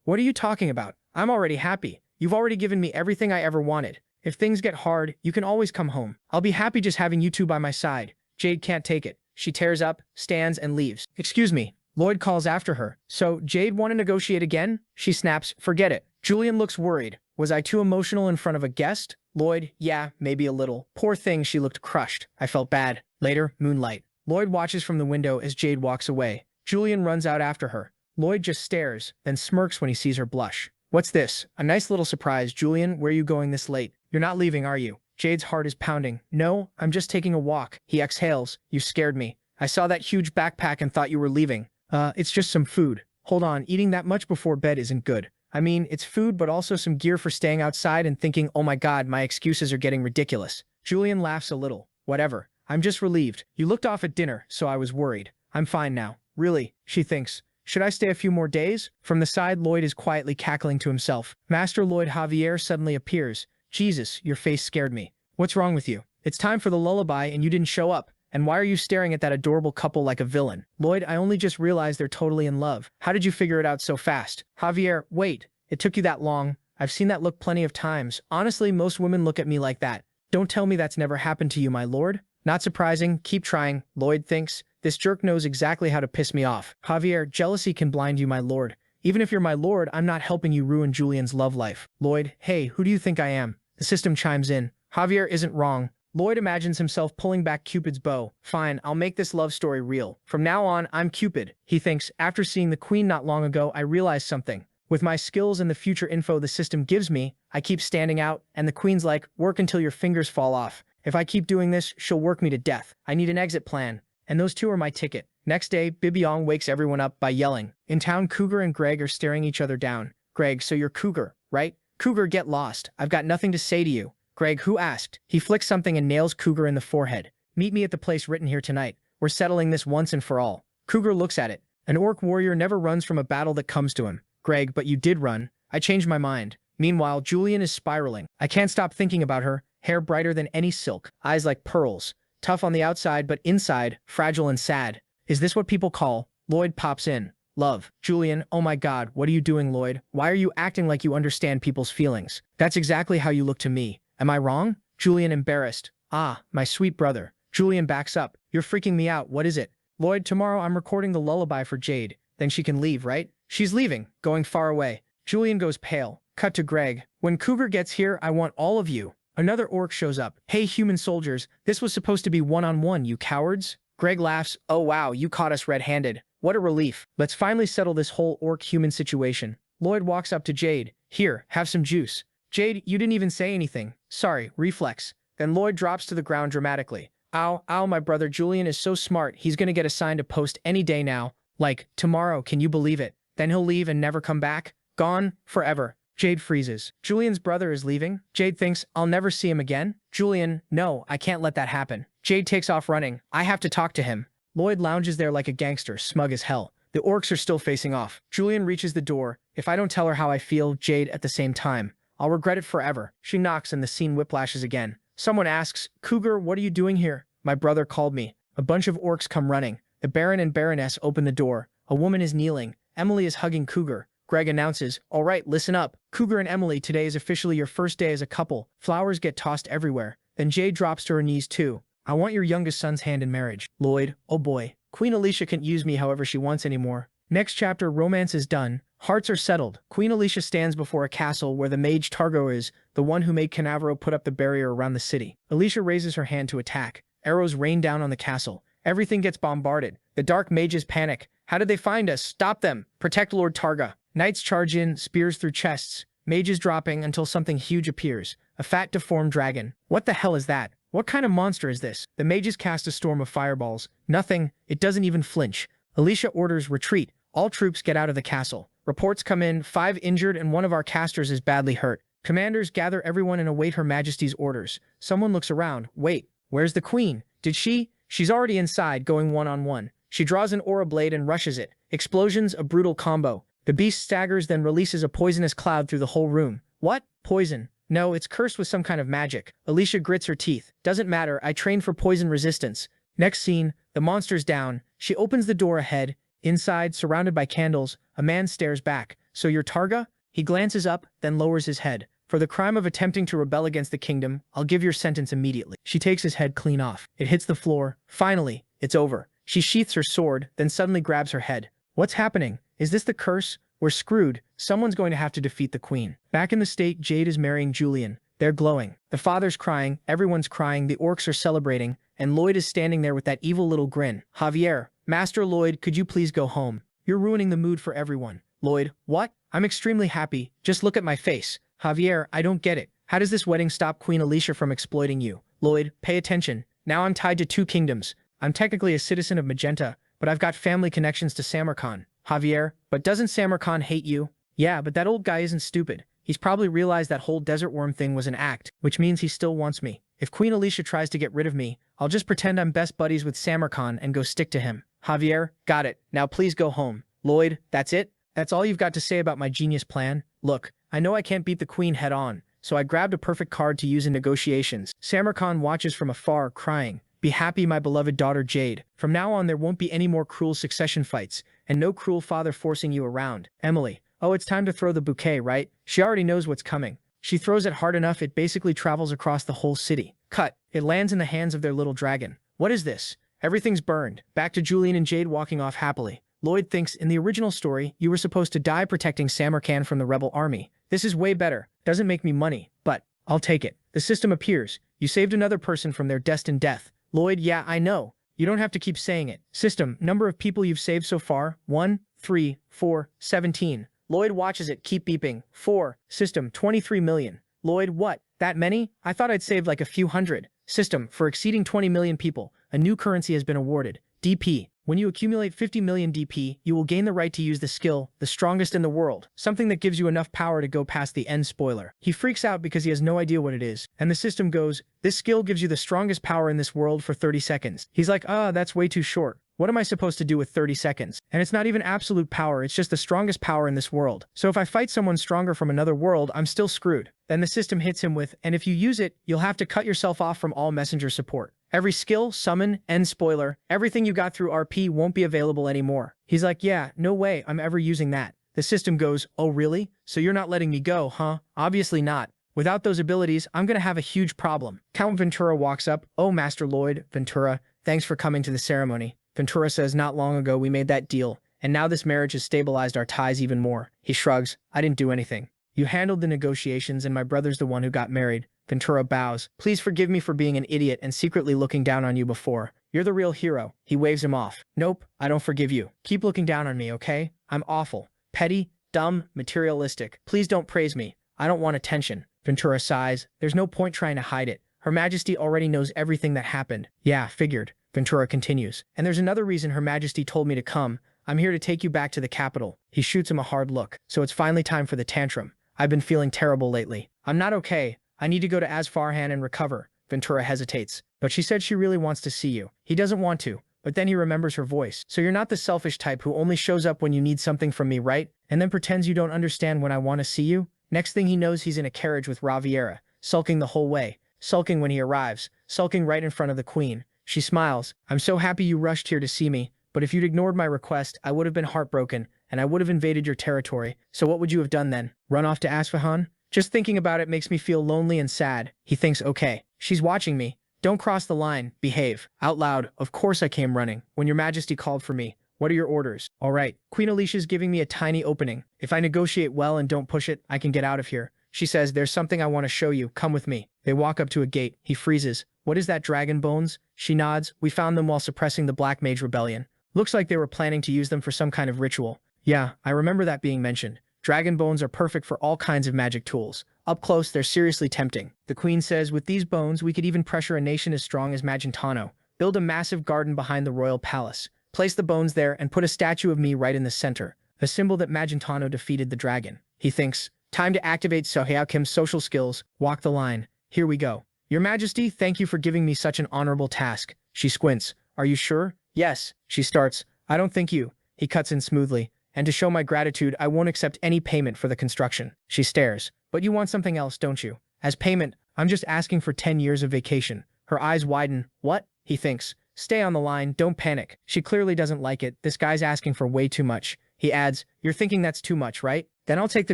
what are you talking about? I'm already happy. You've already given me everything I ever wanted. If things get hard, you can always come home. I'll be happy just having you two by my side. Jade can't take it. She tears up, stands, and leaves. Excuse me. Lloyd calls after her. So, Jade want to negotiate again? She snaps, forget it. Julian looks worried. Was I too emotional in front of a guest? Lloyd, yeah, maybe a little. Poor thing, she looked crushed. I felt bad. Later, moonlight. Lloyd watches from the window as Jade walks away. Julian runs out after her. Lloyd just stares, then smirks when he sees her blush. What's this? A nice little surprise. Julian, where are you going this late? You're not leaving, are you? Jade's heart is pounding. No, I'm just taking a walk. He exhales. You scared me. I saw that huge backpack and thought you were leaving. It's just some food. Hold on, eating that much before bed isn't good. I mean, it's food, but also some gear for staying outside and thinking, oh my god, my excuses are getting ridiculous. Julian laughs a little. Whatever. I'm just relieved. You looked off at dinner, so I was worried. I'm fine now. Really, she thinks. Should I stay a few more days? From the side, Lloyd is quietly cackling to himself. Master Lloyd Javier suddenly appears. Jesus, your face scared me. What's wrong with you? It's time for the lullaby and you didn't show up. And why are you staring at that adorable couple like a villain? Lloyd, I only just realized they're totally in love. How did you figure it out so fast? Javier, wait. It took you that long. I've seen that look plenty of times. Honestly, most women look at me like that. Don't tell me that's never happened to you, my lord. Not surprising. Keep trying. Lloyd thinks. This jerk knows exactly how to piss me off. Javier, jealousy can blind you, my lord. Even if you're my lord, I'm not helping you ruin Julian's love life. Lloyd, hey, who do you think I am? The system chimes in. Javier isn't wrong. Lloyd imagines himself pulling back Cupid's bow. Fine, I'll make this love story real. From now on, I'm Cupid. He thinks, after seeing the queen not long ago, I realized something. With my skills and the future info the system gives me, I keep standing out, and the queen's like, work until your fingers fall off. If I keep doing this, she'll work me to death. I need an exit plan. And those two are my ticket. Next day, Bibiong wakes everyone up by yelling. In town, Cougar and Greg are staring each other down. Greg, so you're Cougar, right? Cougar, get lost. I've got nothing to say to you. Greg, who asked? He flicks something and nails Cougar in the forehead. Meet me at the place written here tonight. We're settling this once and for all. Cougar looks at it. An orc warrior never runs from a battle that comes to him. Greg, but you did run. I changed my mind. Meanwhile, Julian is spiraling. I can't stop thinking about her. Hair brighter than any silk. Eyes like pearls. Tough on the outside, but inside, fragile and sad. Is this what people call? Lloyd pops in. Love. Julian, oh my god, what are you doing, Lloyd? Why are you acting like you understand people's feelings? That's exactly how you look to me. Am I wrong? Julian embarrassed. Ah, my sweet brother. Julian backs up. You're freaking me out. What is it? Lloyd, tomorrow I'm recording the lullaby for Jade. Then she can leave, right? She's leaving, going far away. Julian goes pale. Cut to Greg. When Cougar gets here, I want all of you. Another orc shows up. Hey, human soldiers, this was supposed to be one-on-one, you cowards. Greg laughs. Oh wow, you caught us red-handed. What a relief. Let's finally settle this whole orc-human situation. Lloyd walks up to Jade. Here, have some juice. Jade, you didn't even say anything. Sorry, reflex. Then Lloyd drops to the ground dramatically. Ow, ow, my brother Julian is so smart, he's gonna get assigned a post any day now. Like, tomorrow, can you believe it? Then he'll leave and never come back? Gone, forever. Jade freezes. Julian's brother is leaving? Jade thinks, I'll never see him again? Julian, no, I can't let that happen. Jade takes off running. I have to talk to him. Lloyd lounges there like a gangster, smug as hell. The orcs are still facing off. Julian reaches the door. If I don't tell her how I feel, Jade, at the same time, I'll regret it forever. She knocks and the scene whiplashes again. Someone asks, Cougar, what are you doing here? My brother called me. A bunch of orcs come running. The Baron and Baroness open the door. A woman is kneeling. Emily is hugging Cougar. Greg announces, all right, listen up. Cougar and Emily, today is officially your first day as a couple. Flowers get tossed everywhere. Then Jade drops to her knees too. I want your youngest son's hand in marriage. Lloyd, oh boy. Queen Alicia can't use me however she wants anymore. Next chapter, romance is done. Hearts are settled. Queen Alicia stands before a castle where the mage Targo is, the one who made Canavaro put up the barrier around the city. Alicia raises her hand to attack. Arrows rain down on the castle. Everything gets bombarded. The dark mages panic. How did they find us? Stop them. Protect Lord Targa. Knights charge in, spears through chests. Mages dropping until something huge appears. A fat, deformed dragon. What the hell is that? What kind of monster is this? The mages cast a storm of fireballs. Nothing. It doesn't even flinch. Alicia orders retreat. All troops get out of the castle. Reports come in, 5 injured and one of our casters is badly hurt. Commanders gather everyone and await Her Majesty's orders. Someone looks around. Wait, where's the queen? Did she? She's already inside, going one-on-one. She draws an aura blade and rushes it. Explosions, a brutal combo. The beast staggers, then releases a poisonous cloud through the whole room. What? Poison? No, it's cursed with some kind of magic. Alicia grits her teeth. Doesn't matter, I trained for poison resistance. Next scene, the monster's down. She opens the door ahead. Inside, surrounded by candles, a man stares back. So you're Targa? He glances up, then lowers his head. For the crime of attempting to rebel against the kingdom, I'll give your sentence immediately. She takes his head clean off. It hits the floor. Finally, it's over. She sheaths her sword, then suddenly grabs her head. What's happening? Is this the curse? We're screwed. Someone's going to have to defeat the queen. Back in the state, Jade is marrying Julian. They're glowing. The father's crying, everyone's crying, the orcs are celebrating, and Lloyd is standing there with that evil little grin. Javier, Master Lloyd, could you please go home? You're ruining the mood for everyone. Lloyd, what? I'm extremely happy. Just look at my face. Javier, I don't get it. How does this wedding stop Queen Alicia from exploiting you? Lloyd, pay attention. Now I'm tied to 2 kingdoms. I'm technically a citizen of Magenta, but I've got family connections to Samarkand. Javier, but doesn't Samarkand hate you? Yeah, but that old guy isn't stupid. He's probably realized that whole desert worm thing was an act, which means he still wants me. If Queen Alicia tries to get rid of me, I'll just pretend I'm best buddies with Samarkand and go stick to him. Javier, got it. Now please go home. Lloyd, that's it? That's all you've got to say about my genius plan? Look, I know I can't beat the queen head on, so I grabbed a perfect card to use in negotiations. Samarkand watches from afar, crying. Be happy, my beloved daughter Jade. From now on, there won't be any more cruel succession fights, and no cruel father forcing you around. Emily. Oh, it's time to throw the bouquet, right? She already knows what's coming. She throws it hard enough, it basically travels across the whole city. Cut. It lands in the hands of their little dragon. What is this? Everything's burned. Back to Julian and Jade walking off happily. Lloyd thinks, in the original story, you were supposed to die protecting Samarkand from the rebel army. This is way better. Doesn't make me money, but I'll take it. The system appears. You saved another person from their destined death. Lloyd, yeah, I know. You don't have to keep saying it. System, number of people you've saved so far, 1, 3, 4, 17. Lloyd watches it, keep beeping. 4. System, 23 million. Lloyd, what? That many? I thought I'd saved like a few hundred. System, for exceeding 20 million people, a new currency has been awarded. DP. When you accumulate 50 million DP, you will gain the right to use the skill, the strongest in the world, something that gives you enough power to go past the end spoiler. He freaks out because he has no idea what it is, and the system goes, this skill gives you the strongest power in this world for 30 seconds. He's like, that's way too short. What am I supposed to do with 30 seconds? And it's not even absolute power, it's just the strongest power in this world. So if I fight someone stronger from another world, I'm still screwed. Then the system hits him with, and if you use it, you'll have to cut yourself off from all messenger support. Every skill, summon, end spoiler, everything you got through RP won't be available anymore. He's like, yeah, no way I'm ever using that. The system goes, oh really? So you're not letting me go, huh? Obviously not. Without those abilities, I'm gonna have a huge problem. Count Ventura walks up, oh Master Lloyd, Ventura, thanks for coming to the ceremony. Ventura says, not long ago we made that deal, and now this marriage has stabilized our ties even more. He shrugs, I didn't do anything. You handled the negotiations and my brother's the one who got married. Ventura bows. Please forgive me for being an idiot and secretly looking down on you before. You're the real hero. He waves him off. Nope, I don't forgive you. Keep looking down on me, okay? I'm awful. Petty, Dumb, materialistic. Please don't praise me. I don't want attention. Ventura sighs. There's no point trying to hide it. Her Majesty already knows everything that happened. Yeah, figured. Ventura continues. And there's another reason Her Majesty told me to come. I'm here to take you back to the capital. He shoots him a hard look. So it's finally time for the tantrum. I've been feeling terrible lately. I'm not okay. I need to go to Asfarhan and recover. Ventura hesitates. But she said she really wants to see you. He doesn't want to. But then he remembers her voice. So you're not the selfish type who only shows up when you need something from me, right? And then pretends you don't understand when I want to see you? Next thing he knows, he's in a carriage with Raviera, sulking the whole way. Sulking when he arrives. Sulking right in front of the queen. She smiles. I'm so happy you rushed here to see me. But if you'd ignored my request, I would have been heartbroken, and I would have invaded your territory. So what would you have done then? Run off to Asfahan? Just thinking about it makes me feel lonely and sad. He thinks, okay, she's watching me. Don't cross the line. Behave. Out loud, of course I came running. When your Majesty called for me. What are your orders? All right. Queen Alicia's giving me a tiny opening. If I negotiate well and don't push it, I can get out of here. She says, there's something I want to show you. Come with me. They walk up to a gate. He freezes. What is that, dragon bones? She nods. We found them while suppressing the Black Mage Rebellion. Looks like they were planning to use them for some kind of ritual. Yeah, I remember that being mentioned. Dragon bones are perfect for all kinds of magic tools. Up close, they're seriously tempting. The queen says, with these bones, we could even pressure a nation as strong as Magentano. Build a massive garden behind the royal palace. Place the bones there and put a statue of me right in the center. A symbol that Magentano defeated the dragon. He thinks, time to activate Soheo Kim's social skills. Walk the line. Here we go. Your Majesty, thank you for giving me such an honorable task. She squints. Are you sure? Yes. She starts. I don't think you. He cuts in smoothly. And to show my gratitude, I won't accept any payment for the construction. She stares. But you want something else, don't you? As payment, I'm just asking for 10 years of vacation. Her eyes widen. What? He thinks. Stay on the line, don't panic. She clearly doesn't like it. This guy's asking for way too much. He adds, you're thinking that's too much, right? Then I'll take the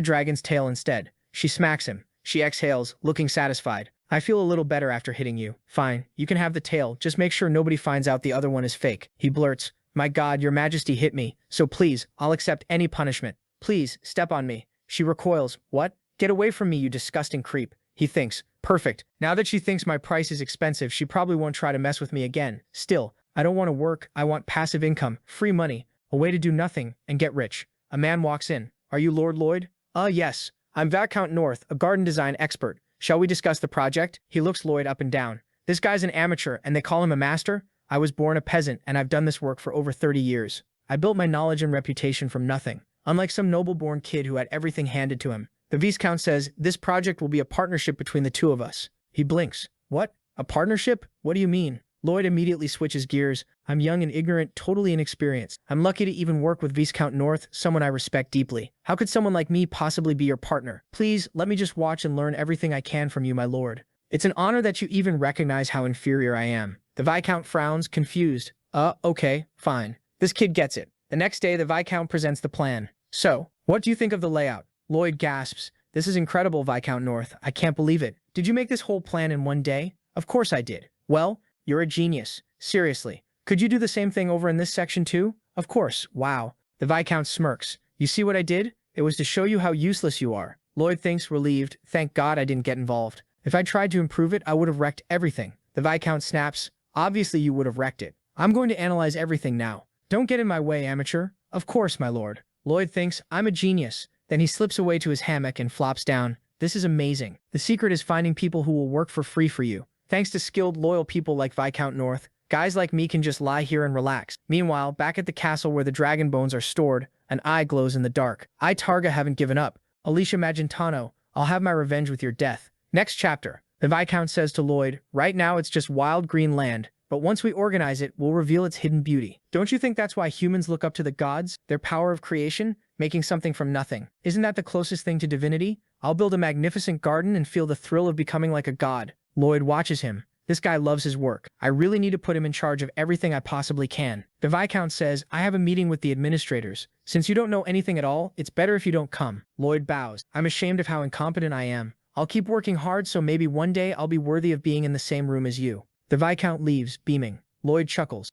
dragon's tail instead. She smacks him. She exhales, looking satisfied. I feel a little better after hitting you. Fine, you can have the tail. Just make sure nobody finds out the other one is fake. He blurts, my God, your Majesty hit me. So please, I'll accept any punishment. Please, step on me. She recoils. What? Get away from me, you disgusting creep. He thinks, perfect. Now that she thinks my price is expensive, she probably won't try to mess with me again. Still, I don't want to work. I want passive income, free money, a way to do nothing and get rich. A man walks in. Are you Lord Lloyd? Yes. I'm Viscount North, a garden design expert. Shall we discuss the project? He looks Lloyd up and down. This guy's an amateur and they call him a master? I was born a peasant and I've done this work for over 30 years. I built my knowledge and reputation from nothing. Unlike some noble-born kid who had everything handed to him. The Viscount says, this project will be a partnership between the two of us. He blinks. What? A partnership? What do you mean? Lloyd immediately switches gears. I'm young and ignorant, totally inexperienced. I'm lucky to even work with Viscount North, someone I respect deeply. How could someone like me possibly be your partner? Please, let me just watch and learn everything I can from you, my lord. It's an honor that you even recognize how inferior I am. The Viscount frowns, confused. Okay, fine. This kid gets it. The next day, the Viscount presents the plan. So, what do you think of the layout? Lloyd gasps. This is incredible, Viscount North. I can't believe it. Did you make this whole plan in one day? Of course I did. Well, you're a genius. Seriously. Could you do the same thing over in this section too? Of course. Wow. The Viscount smirks. You see what I did? It was to show you how useless you are. Lloyd thinks, relieved. Thank God I didn't get involved. If I tried to improve it, I would have wrecked everything. The Viscount snaps. Obviously you would have wrecked it. I'm going to analyze everything now. Don't get in my way, amateur. Of course, my lord. Lloyd thinks, I'm a genius. Then he slips away to his hammock and flops down. This is amazing. The secret is finding people who will work for free for you. Thanks to skilled, loyal people like Viscount North, guys like me can just lie here and relax. Meanwhile, back at the castle where the dragon bones are stored, an eye glows in the dark. I, Targa, haven't given up. Alicia Magentano, I'll have my revenge with your death. Next chapter. The Viscount says to Lloyd, right now it's just wild green land, but once we organize it, we'll reveal its hidden beauty. Don't you think that's why humans look up to the gods, their power of creation, making something from nothing? Isn't that the closest thing to divinity? I'll build a magnificent garden and feel the thrill of becoming like a god. Lloyd watches him. This guy loves his work. I really need to put him in charge of everything I possibly can. The Viscount says, I have a meeting with the administrators. Since you don't know anything at all, it's better if you don't come. Lloyd bows. I'm ashamed of how incompetent I am. I'll keep working hard so maybe one day I'll be worthy of being in the same room as you. The Viscount leaves, beaming. Lloyd chuckles.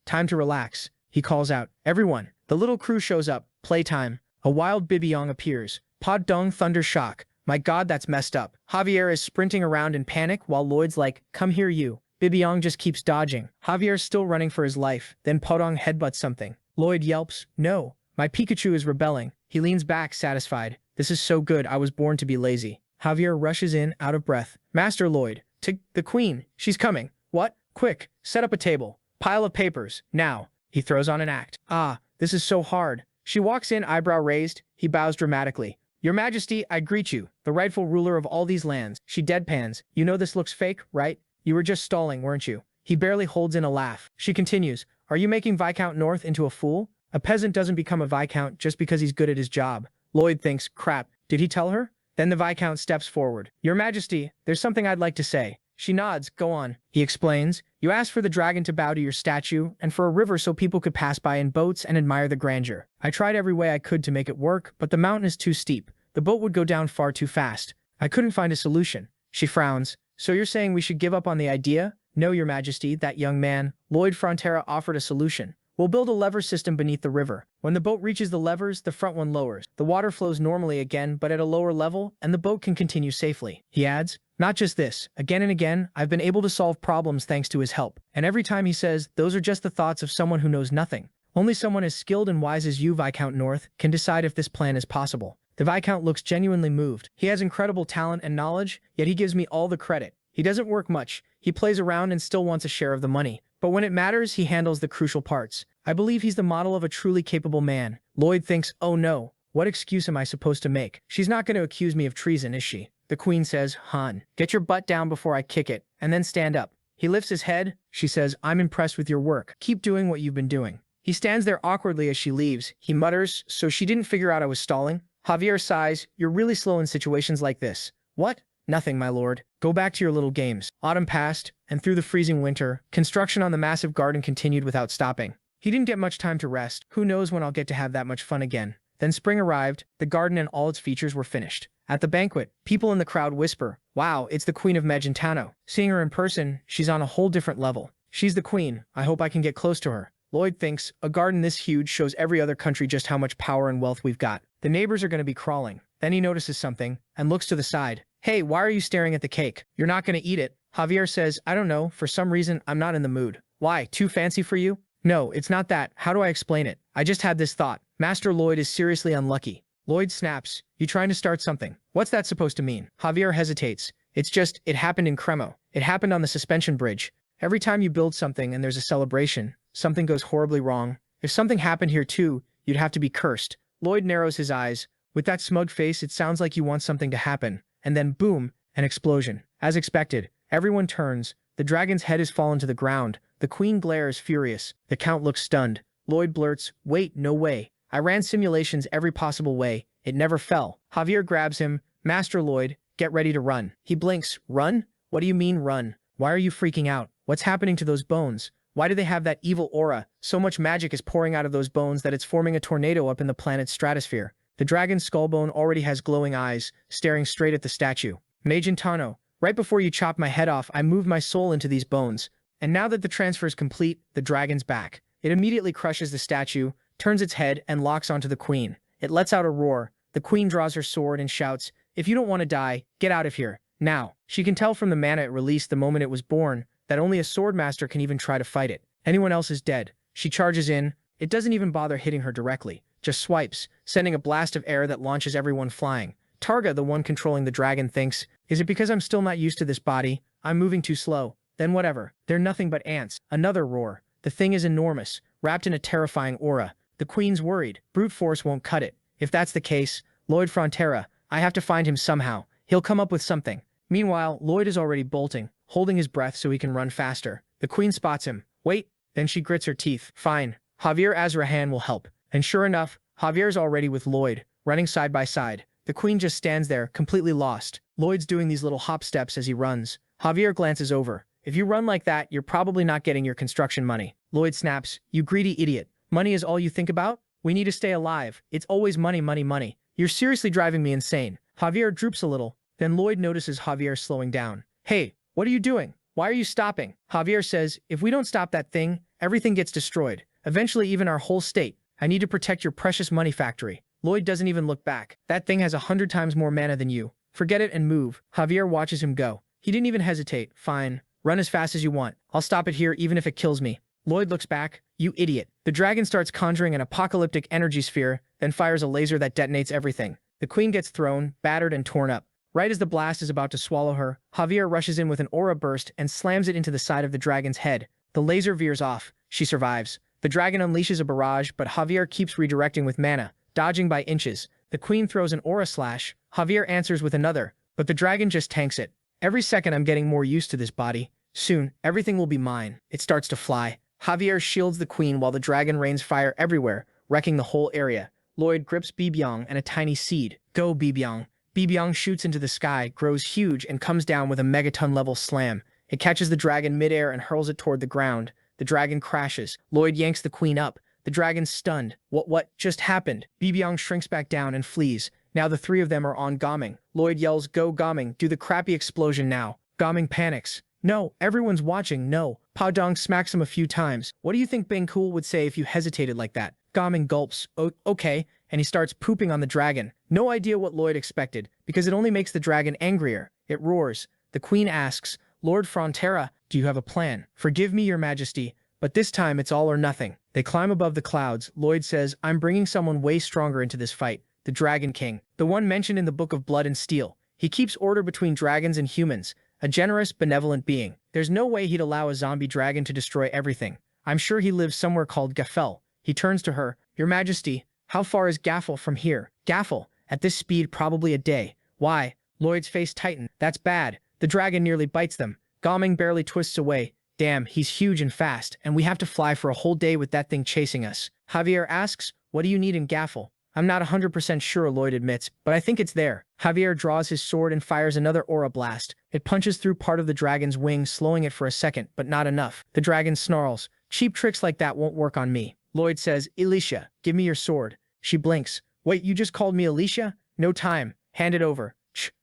Time to relax. He calls out, everyone. The little crew shows up. Playtime. A wild Bibiong appears. Pod dung thunder shock. My God, that's messed up. Javier is sprinting around in panic while Lloyd's like, come here you. Bibiong just keeps dodging. Javier's still running for his life. Then Podong headbutts something. Lloyd yelps, no. My Pikachu is rebelling. He leans back, satisfied. This is so good, I was born to be lazy. Javier rushes in, out of breath. Master Lloyd. To the queen. She's coming. What? Quick, set up a table. Pile of papers. Now. He throws on an act. Ah, this is so hard. She walks in, eyebrow raised. He bows dramatically. Your Majesty, I greet you, the rightful ruler of all these lands. She deadpans. You know this looks fake, right? You were just stalling, weren't you? He barely holds in a laugh. She continues. Are you making Viscount North into a fool? A peasant doesn't become a Viscount just because he's good at his job. Lloyd thinks, crap, did he tell her? Then the Viscount steps forward. Your Majesty, there's something I'd like to say. She nods. Go on. He explains. You asked for the dragon to bow to your statue and for a river so people could pass by in boats and admire the grandeur. I tried every way I could to make it work, but the mountain is too steep. The boat would go down far too fast. I couldn't find a solution. She frowns. So you're saying we should give up on the idea? No, Your Majesty, that young man, Lloyd Frontera, offered a solution. We'll build a lever system beneath the river. When the boat reaches the levers, the front one lowers. The water flows normally again, but at a lower level, and the boat can continue safely. He adds, not just this. Again and again, I've been able to solve problems thanks to his help. And every time he says, those are just the thoughts of someone who knows nothing. Only someone as skilled and wise as you, Viscount North, can decide if this plan is possible. The Viscount looks genuinely moved. He has incredible talent and knowledge, yet he gives me all the credit. He doesn't work much. He plays around and still wants a share of the money. But when it matters, he handles the crucial parts. I believe he's the model of a truly capable man. Lloyd thinks, oh no, what excuse am I supposed to make? She's not going to accuse me of treason, is she? The queen says, Han, get your butt down before I kick it, and then stand up. He lifts his head. She says, I'm impressed with your work. Keep doing what you've been doing. He stands there awkwardly as she leaves. He mutters, so she didn't figure out I was stalling? Javier sighs, you're really slow in situations like this. What? Nothing, my lord. Go back to your little games. Autumn passed, and through the freezing winter, construction on the massive garden continued without stopping. He didn't get much time to rest. Who knows when I'll get to have that much fun again. Then spring arrived. The garden and all its features were finished. At the banquet, people in the crowd whisper, wow, it's the Queen of Magentano. Seeing her in person, she's on a whole different level. She's the queen. I hope I can get close to her. Lloyd thinks, a garden this huge shows every other country just how much power and wealth we've got. The neighbors are going to be crawling. Then he notices something, and looks to the side. Hey, why are you staring at the cake? You're not going to eat it. Javier says, I don't know, for some reason, I'm not in the mood. Why, too fancy for you? No, it's not that. How do I explain it? I just had this thought. Master Lloyd is seriously unlucky. Lloyd snaps. You trying to start something? What's that supposed to mean? Javier hesitates. It's just, it happened in Cremo. It happened on the suspension bridge. Every time you build something and there's a celebration, something goes horribly wrong. If something happened here too, you'd have to be cursed. Lloyd narrows his eyes. With that smug face, it sounds like you want something to happen. And then boom, an explosion. As expected, everyone turns. The dragon's head has fallen to the ground. The queen glares furious. The count looks stunned. Lloyd blurts, wait, no way. I ran simulations every possible way. It never fell. Javier grabs him. Master Lloyd, get ready to run. He blinks. Run? What do you mean run? Why are you freaking out? What's happening to those bones? Why do they have that evil aura? So much magic is pouring out of those bones that it's forming a tornado up in the planet's stratosphere. The dragon's skull bone already has glowing eyes, staring straight at the statue. Magentano, right before you chopped my head off, I moved my soul into these bones. And now that the transfer is complete, the dragon's back. It immediately crushes the statue, turns its head, and locks onto the queen. It lets out a roar. The queen draws her sword and shouts, if you don't want to die, get out of here. Now. She can tell from the mana it released the moment it was born that only a swordmaster can even try to fight it. Anyone else is dead. She charges in. It doesn't even bother hitting her directly. Just swipes, sending a blast of air that launches everyone flying. Targa, the one controlling the dragon, thinks, is it because I'm still not used to this body? I'm moving too slow. Then whatever. They're nothing but ants. Another roar. The thing is enormous, wrapped in a terrifying aura. The queen's worried. Brute force won't cut it. If that's the case, Lloyd Frontera, I have to find him somehow. He'll come up with something. Meanwhile, Lloyd is already bolting, holding his breath so he can run faster. The queen spots him. Wait. Then she grits her teeth. Fine. Javier Azrahan will help. And sure enough, Javier's already with Lloyd, running side by side. The queen just stands there, completely lost. Lloyd's doing these little hop steps as he runs. Javier glances over. If you run like that, you're probably not getting your construction money. Lloyd snaps, you greedy idiot. Money is all you think about? We need to stay alive. It's always money, money, money. You're seriously driving me insane. Javier droops a little. Then Lloyd notices Javier slowing down. Hey, what are you doing? Why are you stopping? Javier says, if we don't stop that thing, everything gets destroyed. Eventually even our whole state. I need to protect your precious money factory. Lloyd doesn't even look back. That thing has 100 times more mana than you. Forget it and move. Javier watches him go. He didn't even hesitate. Fine. Run as fast as you want. I'll stop it here even if it kills me. Lloyd looks back. You idiot. The dragon starts conjuring an apocalyptic energy sphere then fires a laser that detonates everything. The queen gets thrown, battered, and torn up. Right as the blast is about to swallow her, Javier rushes in with an aura burst and slams it into the side of the dragon's head. The laser veers off. She survives. The dragon unleashes a barrage, but Javier keeps redirecting with mana, dodging by inches. The queen throws an aura slash. Javier answers with another, but the dragon just tanks it. Every second I'm getting more used to this body. Soon, everything will be mine. It starts to fly. Javier shields the queen while the dragon rains fire everywhere, wrecking the whole area. Lloyd grips Bibyong and a tiny seed. Go, Bibyong. Bibyong shoots into the sky, grows huge, and comes down with a megaton-level slam. It catches the dragon midair and hurls it toward the ground. The dragon crashes. Lloyd yanks the queen up. The dragon's stunned. What just happened? Bibyong shrinks back down and flees. Now the three of them are on Gaming. Lloyd yells, go Gaming, do the crappy explosion now. Gaming panics. No, everyone's watching, no. Padong smacks him a few times. What do you think Bang Cool would say if you hesitated like that? Gaming gulps. Okay, and he starts pooping on the dragon. No idea what Lloyd expected, because it only makes the dragon angrier. It roars. The queen asks, Lord Frontera, do you have a plan? Forgive me, your majesty, but this time it's all or nothing. They climb above the clouds. Lloyd says, I'm bringing someone way stronger into this fight. The Dragon King. The one mentioned in the Book of Blood and Steel. He keeps order between dragons and humans. A generous, benevolent being. There's no way he'd allow a zombie dragon to destroy everything. I'm sure he lives somewhere called Gaffel. He turns to her. Your majesty, how far is Gaffel from here? Gaffel. At this speed, probably a day. Why? Lloyd's face tightened. That's bad. The dragon nearly bites them. Gaming barely twists away. Damn, he's huge and fast, and we have to fly for a whole day with that thing chasing us. Javier asks, what do you need in Gaffel? I'm not 100% sure, Lloyd admits, but I think it's there. Javier draws his sword and fires another aura blast. It punches through part of the dragon's wing, slowing it for a second, but not enough. The dragon snarls. Cheap tricks like that won't work on me. Lloyd says, Alicia, give me your sword. She blinks. Wait, you just called me Alicia? No time. Hand it over.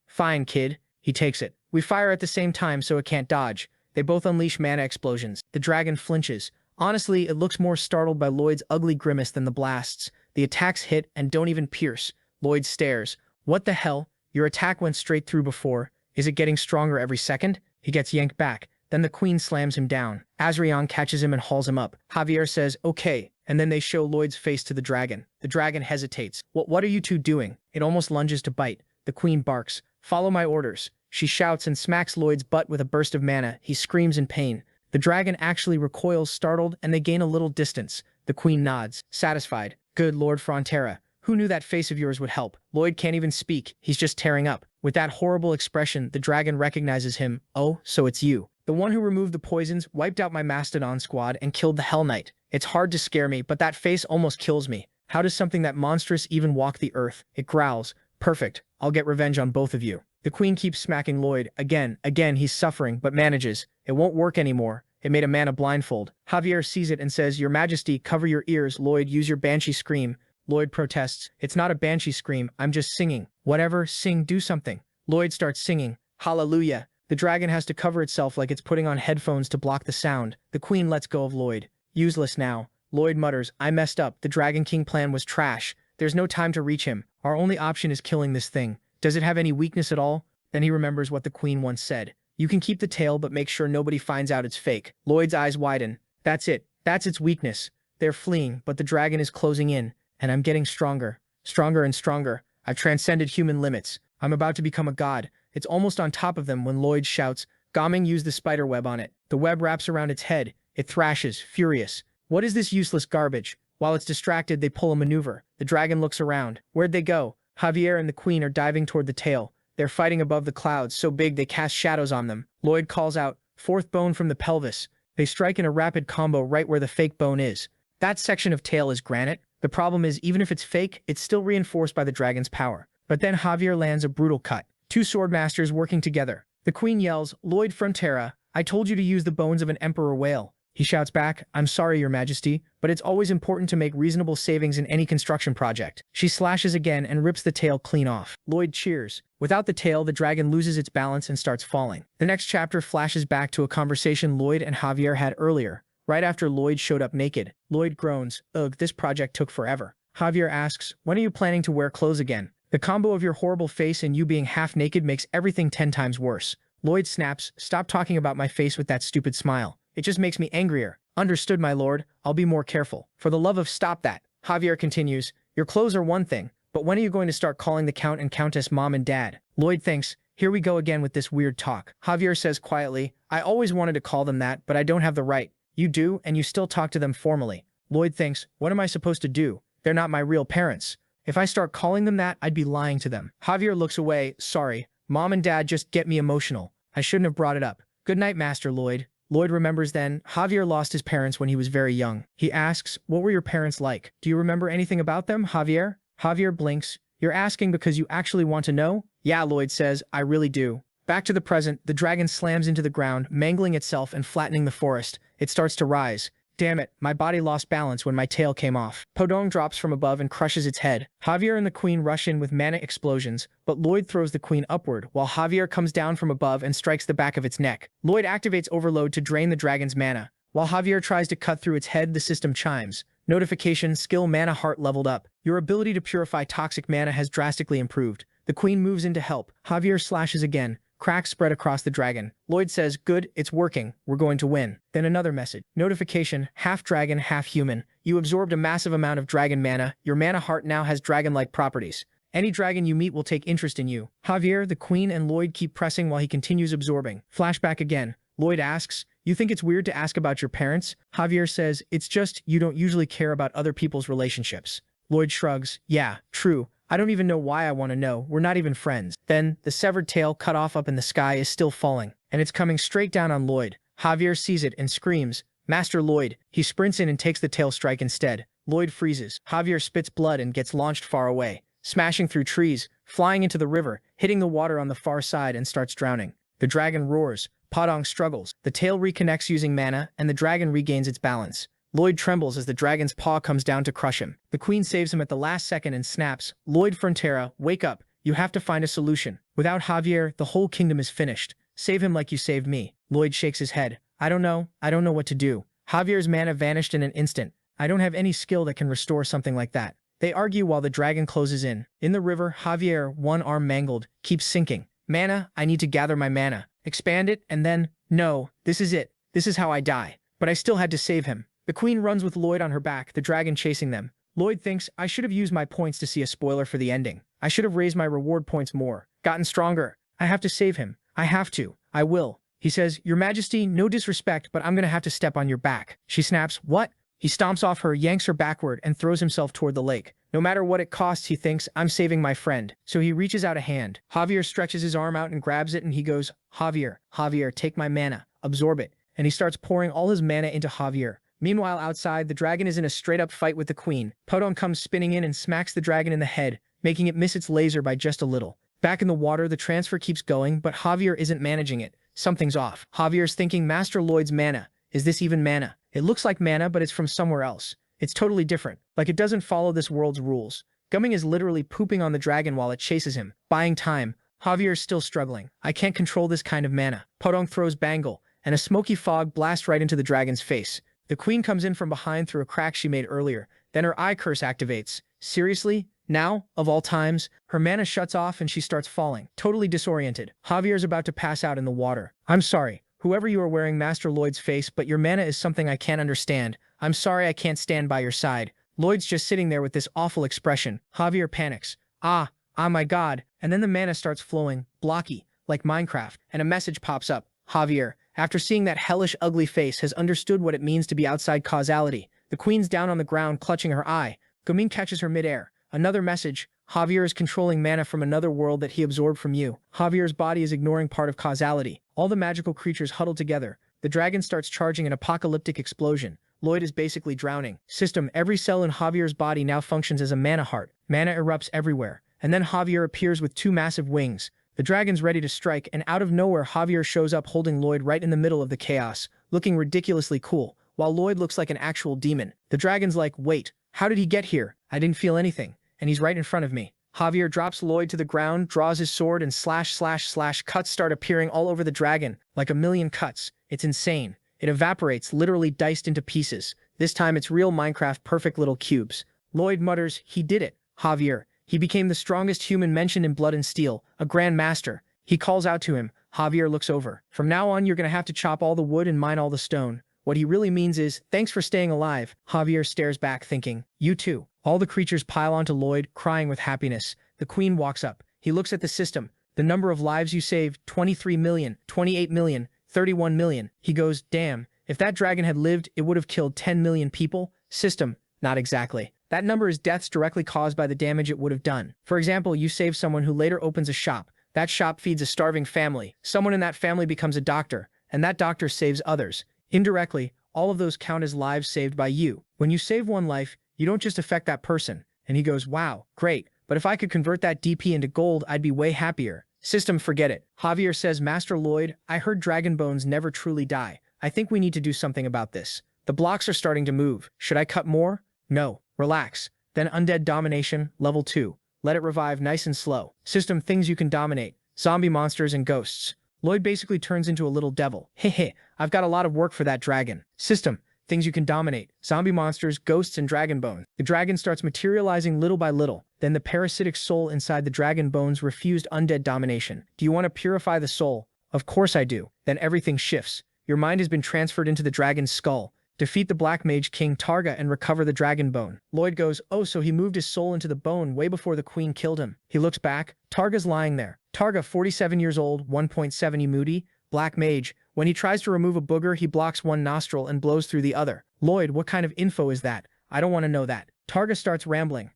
Fine, kid. He takes it. We fire at the same time so it can't dodge. They both unleash mana explosions. The dragon flinches. Honestly, it looks more startled by Lloyd's ugly grimace than the blasts. The attacks hit and don't even pierce. Lloyd stares. What the hell? Your attack went straight through before. Is it getting stronger every second? He gets yanked back. Then the queen slams him down. Azrion catches him and hauls him up. Javier says, okay, and then they show Lloyd's face to the dragon. The dragon hesitates. What are you two doing? It almost lunges to bite. The queen barks. Follow my orders. She shouts and smacks Lloyd's butt with a burst of mana. He screams in pain. The dragon actually recoils, startled, and they gain a little distance. The queen nods, satisfied. Good Lord Frontera. Who knew that face of yours would help? Lloyd can't even speak. He's just tearing up. With that horrible expression, the dragon recognizes him. Oh, so it's you. The one who removed the poisons, wiped out my Mastodon squad, and killed the Hell Knight. It's hard to scare me, but that face almost kills me. How does something that monstrous even walk the earth? It growls. Perfect. I'll get revenge on both of you. The queen keeps smacking Lloyd. Again, he's suffering, but manages. It won't work anymore. It made a mana blindfold. Javier sees it and says, Your Majesty, cover your ears. Lloyd, use your banshee scream. Lloyd protests. It's not a banshee scream. I'm just singing. Whatever, sing, do something. Lloyd starts singing. Hallelujah. The dragon has to cover itself like it's putting on headphones to block the sound. The queen lets go of Lloyd. Useless now. Lloyd mutters, I messed up. The Dragon King plan was trash. There's no time to reach him. Our only option is killing this thing. Does it have any weakness at all? Then he remembers what the queen once said. You can keep the tail, but make sure nobody finds out it's fake. Lloyd's eyes widen. That's it. That's its weakness. They're fleeing, but the dragon is closing in, and I'm getting stronger. Stronger and stronger. I've transcended human limits. I'm about to become a god. It's almost on top of them when Lloyd shouts, Gaming used the spider web on it. The web wraps around its head. It thrashes, furious. What is this useless garbage? While it's distracted, they pull a maneuver. The dragon looks around. Where'd they go? Javier and the queen are diving toward the tail. They're fighting above the clouds, so big they cast shadows on them. Lloyd calls out, fourth bone from the pelvis. They strike in a rapid combo right where the fake bone is. That section of tail is granite. The problem is, even if it's fake, it's still reinforced by the dragon's power. But then Javier lands a brutal cut. Two swordmasters working together. The queen yells, Lloyd Frontera, I told you to use the bones of an emperor whale. He shouts back, I'm sorry, Your Majesty, but it's always important to make reasonable savings in any construction project. She slashes again and rips the tail clean off. Lloyd cheers. Without the tail, the dragon loses its balance and starts falling. The next chapter flashes back to a conversation Lloyd and Javier had earlier, right after Lloyd showed up naked. Lloyd groans, ugh, this project took forever. Javier asks, when are you planning to wear clothes again? The combo of your horrible face and you being half naked makes everything 10 times worse. Lloyd snaps, stop talking about my face with that stupid smile. It just makes me angrier. Understood, my lord. I'll be more careful. For the love of stop that. Javier continues, Your clothes are one thing, but when are you going to start calling the Count and Countess mom and dad? Lloyd thinks, here we go again with this weird talk. Javier says quietly, I always wanted to call them that, but I don't have the right. You do, and you still talk to them formally. Lloyd thinks, what am I supposed to do? They're not my real parents. If I start calling them that, I'd be lying to them. Javier looks away, sorry. Mom and dad just get me emotional. I shouldn't have brought it up. Good night, Master Lloyd. Lloyd remembers then, Javier lost his parents when he was very young. He asks, what were your parents like? Do you remember anything about them, Javier? Javier blinks. You're asking because you actually want to know? Yeah, Lloyd says, I really do. Back to the present, the dragon slams into the ground, mangling itself and flattening the forest. It starts to rise. Damn it, my body lost balance when my tail came off. Podong drops from above and crushes its head. Javier and the queen rush in with mana explosions, but Lloyd throws the queen upward, while Javier comes down from above and strikes the back of its neck. Lloyd activates Overload to drain the dragon's mana. While Javier tries to cut through its head, the system chimes. Notification, skill mana heart leveled up. Your ability to purify toxic mana has drastically improved. The queen moves in to help. Javier slashes again. Cracks spread across the dragon. Lloyd says, good, it's working. We're going to win. Then another message. Notification, half dragon, half human. You absorbed a massive amount of dragon mana. Your mana heart now has dragon-like properties. Any dragon you meet will take interest in you. Javier, the queen, and Lloyd keep pressing while he continues absorbing. Flashback again. Lloyd asks, you think it's weird to ask about your parents? Javier says, it's just, you don't usually care about other people's relationships. Lloyd shrugs, yeah, true. I don't even know why I want to know. We're not even friends. Then, the severed tail cut off up in the sky is still falling, and it's coming straight down on Lloyd. Javier sees it and screams, Master Lloyd. He sprints in and takes the tail strike instead. Lloyd freezes. Javier spits blood and gets launched far away, smashing through trees, flying into the river, hitting the water on the far side and starts drowning. The dragon roars. Podong struggles. The tail reconnects using mana, and the dragon regains its balance. Lloyd trembles as the dragon's paw comes down to crush him. The queen saves him at the last second and snaps, Lloyd Frontera, wake up. You have to find a solution. Without Javier, the whole kingdom is finished. Save him like you saved me. Lloyd shakes his head. I don't know what to do. Javier's mana vanished in an instant. I don't have any skill that can restore something like that. They argue while the dragon closes in. In the river, Javier, one arm mangled, keeps sinking. Mana, I need to gather my mana. Expand it, and then, no, this is it. This is how I die. But I still had to save him. The queen runs with Lloyd on her back, the dragon chasing them. Lloyd thinks, I should have used my points to see a spoiler for the ending. I should have raised my reward points more. Gotten stronger. I have to save him. I have to. I will. He says, Your Majesty, no disrespect, but I'm gonna have to step on your back. She snaps, what? He stomps off her, yanks her backward, and throws himself toward the lake. No matter what it costs, he thinks, I'm saving my friend. So he reaches out a hand. Javier stretches his arm out and grabs it, and he goes, Javier, take my mana. Absorb it. And he starts pouring all his mana into Javier. Meanwhile, outside, the dragon is in a straight-up fight with the queen. Podong comes spinning in and smacks the dragon in the head, making it miss its laser by just a little. Back in the water, the transfer keeps going, but Javier isn't managing it. Something's off. Javier's thinking, Master Lloyd's mana. Is this even mana? It looks like mana, but it's from somewhere else. It's totally different. Like it doesn't follow this world's rules. Gumming is literally pooping on the dragon while it chases him, buying time. Javier's still struggling. I can't control this kind of mana. Podong throws Bangle, and a smoky fog blasts right into the dragon's face. The queen comes in from behind through a crack she made earlier. Then her eye curse activates. Seriously? Now, of all times, her mana shuts off and she starts falling, totally disoriented. Javier's about to pass out in the water. I'm sorry, whoever you are wearing Master Lloyd's face, but your mana is something I can't understand. I'm sorry I can't stand by your side. Lloyd's just sitting there with this awful expression. Javier panics. Ah my god. And then the mana starts flowing, blocky, like Minecraft, and a message pops up. Javier, after seeing that hellish ugly face, has understood what it means to be outside causality. The queen's down on the ground, clutching her eye. Gumin catches her midair. Another message. Javier is controlling mana from another world that he absorbed from you. Javier's body is ignoring part of causality. All the magical creatures huddle together. The dragon starts charging an apocalyptic explosion. Lloyd is basically drowning. System, every cell in Javier's body now functions as a mana heart. Mana erupts everywhere. And then Javier appears with two massive wings. The dragon's ready to strike, and out of nowhere Javier shows up holding Lloyd right in the middle of the chaos, looking ridiculously cool, while Lloyd looks like an actual demon. The dragon's like, wait, how did he get here? I didn't feel anything, and he's right in front of me. Javier drops Lloyd to the ground, draws his sword, and slash. Cuts start appearing all over the dragon, like a million cuts. It's insane. It evaporates, literally diced into pieces. This time it's real Minecraft perfect little cubes. Lloyd mutters, he did it. Javier. He became the strongest human mentioned in Blood and Steel, a Grand Master. He calls out to him. Javier looks over. From now on, you're gonna have to chop all the wood and mine all the stone. What he really means is, thanks for staying alive. Javier stares back thinking, you too. All the creatures pile onto Lloyd, crying with happiness. The queen walks up. He looks at the system. The number of lives you saved, 23 million, 28 million, 31 million. He goes, damn, if that dragon had lived, it would have killed 10 million people. System, not exactly. That number is deaths directly caused by the damage it would have done. For example, you save someone who later opens a shop. That shop feeds a starving family. Someone in that family becomes a doctor, and that doctor saves others. Indirectly, all of those count as lives saved by you. When you save one life, you don't just affect that person. And he goes, wow, great. But if I could convert that DP into gold, I'd be way happier. System, forget it. Javier says, Master Lloyd, I heard dragon bones never truly die. I think we need to do something about this. The blocks are starting to move. Should I cut more? No. Relax. Then undead domination, level 2. Let it revive nice and slow. System, things you can dominate. Zombie monsters and ghosts. Lloyd basically turns into a little devil. Hehe, I've got a lot of work for that dragon. System, things you can dominate. Zombie monsters, ghosts, and dragon bones. The dragon starts materializing little by little. Then the parasitic soul inside the dragon bones refused undead domination. Do you want to purify the soul? Of course I do. Then everything shifts. Your mind has been transferred into the dragon's skull. Defeat the Black Mage King Targa and recover the dragon bone. Lloyd goes, oh, so he moved his soul into the bone way before the queen killed him. He looks back. Targa's lying there. Targa, 47 years old, 1.70 moody, Black Mage. When he tries to remove a booger, he blocks one nostril and blows through the other. Lloyd, what kind of info is that? I don't want to know that. Targa starts rambling.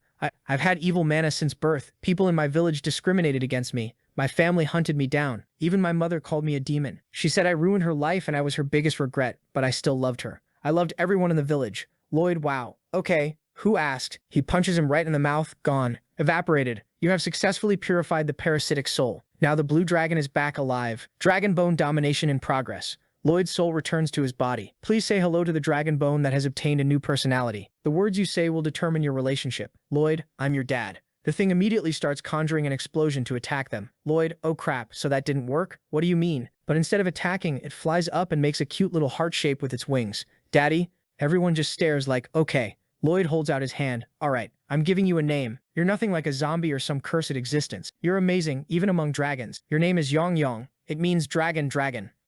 I've had evil mana since birth. People in my village discriminated against me. My family hunted me down. Even my mother called me a demon. She said I ruined her life and I was her biggest regret, but I still loved her. I loved everyone in the village. Lloyd, wow. Okay, who asked? He punches him right in the mouth. Gone. Evaporated. You have successfully purified the parasitic soul. Now the blue dragon is back alive. Dragon bone domination in progress. Lloyd's soul returns to his body. Please say hello to the dragon bone that has obtained a new personality. The words you say will determine your relationship. Lloyd, I'm your dad. The thing immediately starts conjuring an explosion to attack them. Lloyd, oh crap, so that didn't work? What do you mean? But instead of attacking, it flies up and makes a cute little heart shape with its wings. Daddy? Everyone just stares like, okay. Lloyd holds out his hand. All right, I'm giving you a name. You're nothing like a zombie or some cursed existence. You're amazing, even among dragons. Your name is Yong Yong. It means dragon.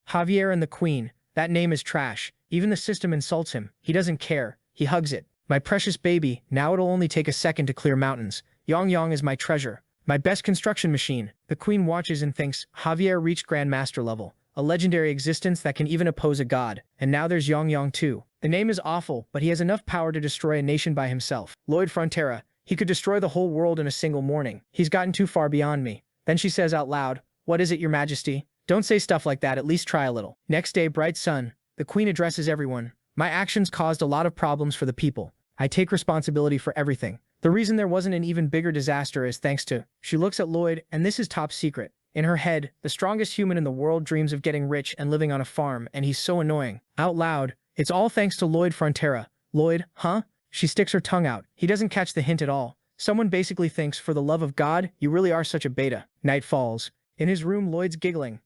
Javier and the queen. That name is trash. Even the system insults him. He doesn't care. He hugs it. My precious baby, now it'll only take a second to clear mountains. Yong Yong is my treasure. My best construction machine. The queen watches and thinks, Javier reached Grandmaster level. A legendary existence that can even oppose a god. And now there's Yong Yong too. The name is awful, but he has enough power to destroy a nation by himself. Lloyd Frontera. He could destroy the whole world in a single morning. He's gotten too far beyond me. Then she says out loud, what is it, your majesty? Don't say stuff like that, at least try a little. Next day, bright sun. The queen addresses everyone. My actions caused a lot of problems for the people. I take responsibility for everything. The reason there wasn't an even bigger disaster is thanks to... She looks at Lloyd, and this is top secret. In her head, the strongest human in the world dreams of getting rich and living on a farm, and he's so annoying. Out loud, it's all thanks to Lloyd Frontera. Lloyd, huh? She sticks her tongue out. He doesn't catch the hint at all. Someone basically thinks, for the love of God, you really are such a beta. Night falls. In his room, Lloyd's giggling.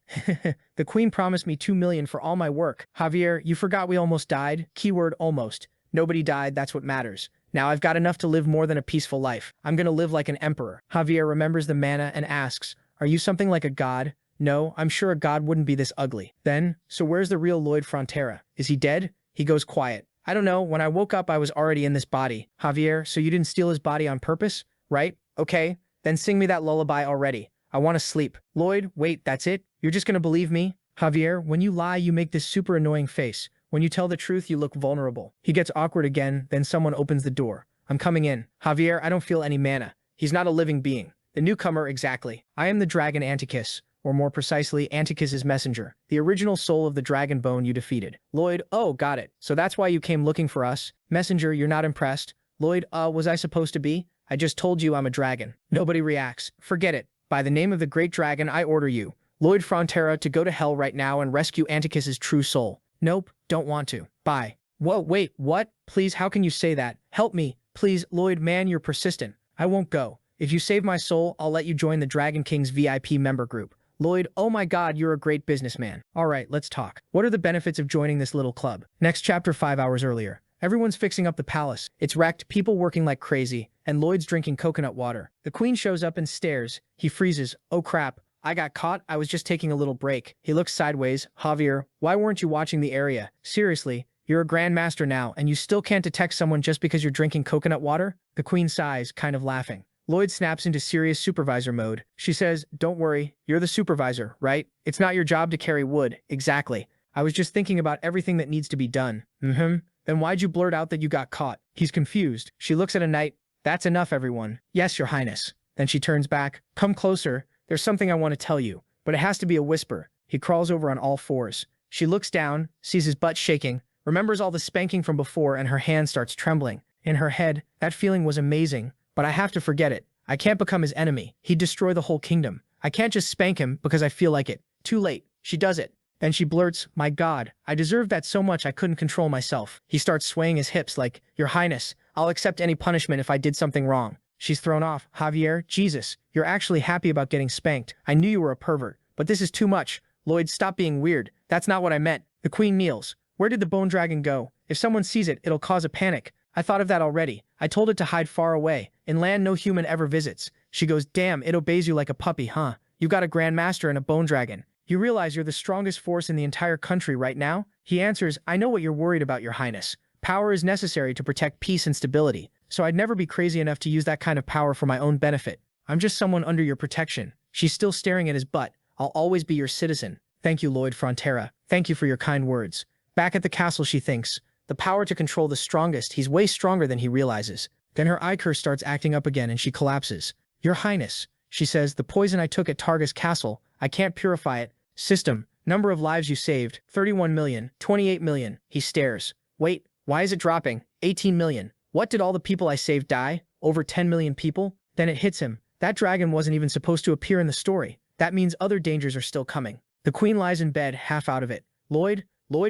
The queen promised me 2 million for all my work. Javier, you forgot we almost died? Keyword almost. Nobody died, that's what matters. Now I've got enough to live more than a peaceful life. I'm gonna live like an emperor. Javier remembers the mana and asks, are you something like a god? No, I'm sure a god wouldn't be this ugly. Then, so where's the real Lloyd Frontera? Is he dead? He goes quiet. I don't know, when I woke up I was already in this body. Javier, so you didn't steal his body on purpose? Right? Okay, then sing me that lullaby already. I want to sleep. Lloyd, wait, that's it? You're just gonna believe me? Javier, when you lie you make this super annoying face. When you tell the truth you look vulnerable. He gets awkward again, then someone opens the door. I'm coming in. Javier, I don't feel any mana. He's not a living being. The newcomer, exactly. I am the dragon Anticus, or more precisely, Anticus's messenger, the original soul of the dragon bone you defeated. Lloyd, oh, got it. So that's why you came looking for us? Messenger, you're not impressed? Lloyd, was I supposed to be? I just told you I'm a dragon. Nobody reacts. Forget it. By the name of the great dragon, I order you, Lloyd Frontera, to go to hell right now and rescue Anticus's true soul. Nope, don't want to. Bye. Whoa, wait, what? Please, how can you say that? Help me. Please, Lloyd, man, you're persistent. I won't go. If you save my soul, I'll let you join the Dragon King's VIP member group. Lloyd, oh my god, you're a great businessman. Alright, let's talk. What are the benefits of joining this little club? Next chapter 5 hours earlier. Everyone's fixing up the palace. It's wrecked, people working like crazy, and Lloyd's drinking coconut water. The queen shows up and stares. He freezes. Oh crap. I got caught, I was just taking a little break. He looks sideways. Javier, why weren't you watching the area? Seriously, You're a grandmaster now, and you still can't detect someone just because you're drinking coconut water? The queen sighs, kind of laughing. Lloyd snaps into serious supervisor mode. She says, don't worry, you're the supervisor, right? It's not your job to carry wood. Exactly. I was just thinking about everything that needs to be done. Then why'd you blurt out that you got caught? He's confused. She looks at a knight. That's enough, everyone. Yes, your highness. Then she turns back. Come closer. There's something I want to tell you, but it has to be a whisper. He crawls over on all fours. She looks down, sees his butt shaking, remembers all the spanking from before, and her hand starts trembling. In her head, that feeling was amazing, but I have to forget it. I can't become his enemy. He'd destroy the whole kingdom. I can't just spank him because I feel like it. Too late. She does it. Then she blurts, my God, I deserved that so much I couldn't control myself. He starts swaying his hips like, your highness, I'll accept any punishment if I did something wrong. She's thrown off. Javier, Jesus, you're actually happy about getting spanked. I knew you were a pervert, but this is too much. Lloyd, stop being weird. That's not what I meant. The queen kneels. Where did the bone dragon go? If someone sees it, it'll cause a panic. I thought of that already. I told it to hide far away, in land no human ever visits. She goes, damn, it obeys you like a puppy, huh? You got a grandmaster and a bone dragon. You realize you're the strongest force in the entire country right now? He answers, I know what you're worried about, your highness. Power is necessary to protect peace and stability, so I'd never be crazy enough to use that kind of power for my own benefit. I'm just someone under your protection. She's still staring at his butt. I'll always be your citizen. Thank you, Lloyd Frontera. Thank you for your kind words. Back at the castle, she thinks. The power to control the strongest. He's way stronger than he realizes. Then her eye curse starts acting up again and she collapses. Your highness, she says, the poison I took at Targa's castle, I can't purify it. System, number of lives you saved, 31 million, 28 million. He stares. Wait, why is it dropping? 18 million. What did all the people I saved die? Over 10 million people? Then it hits him. That dragon wasn't even supposed to appear in the story. That means other dangers are still coming. The queen lies in bed, half out of it. Lloyd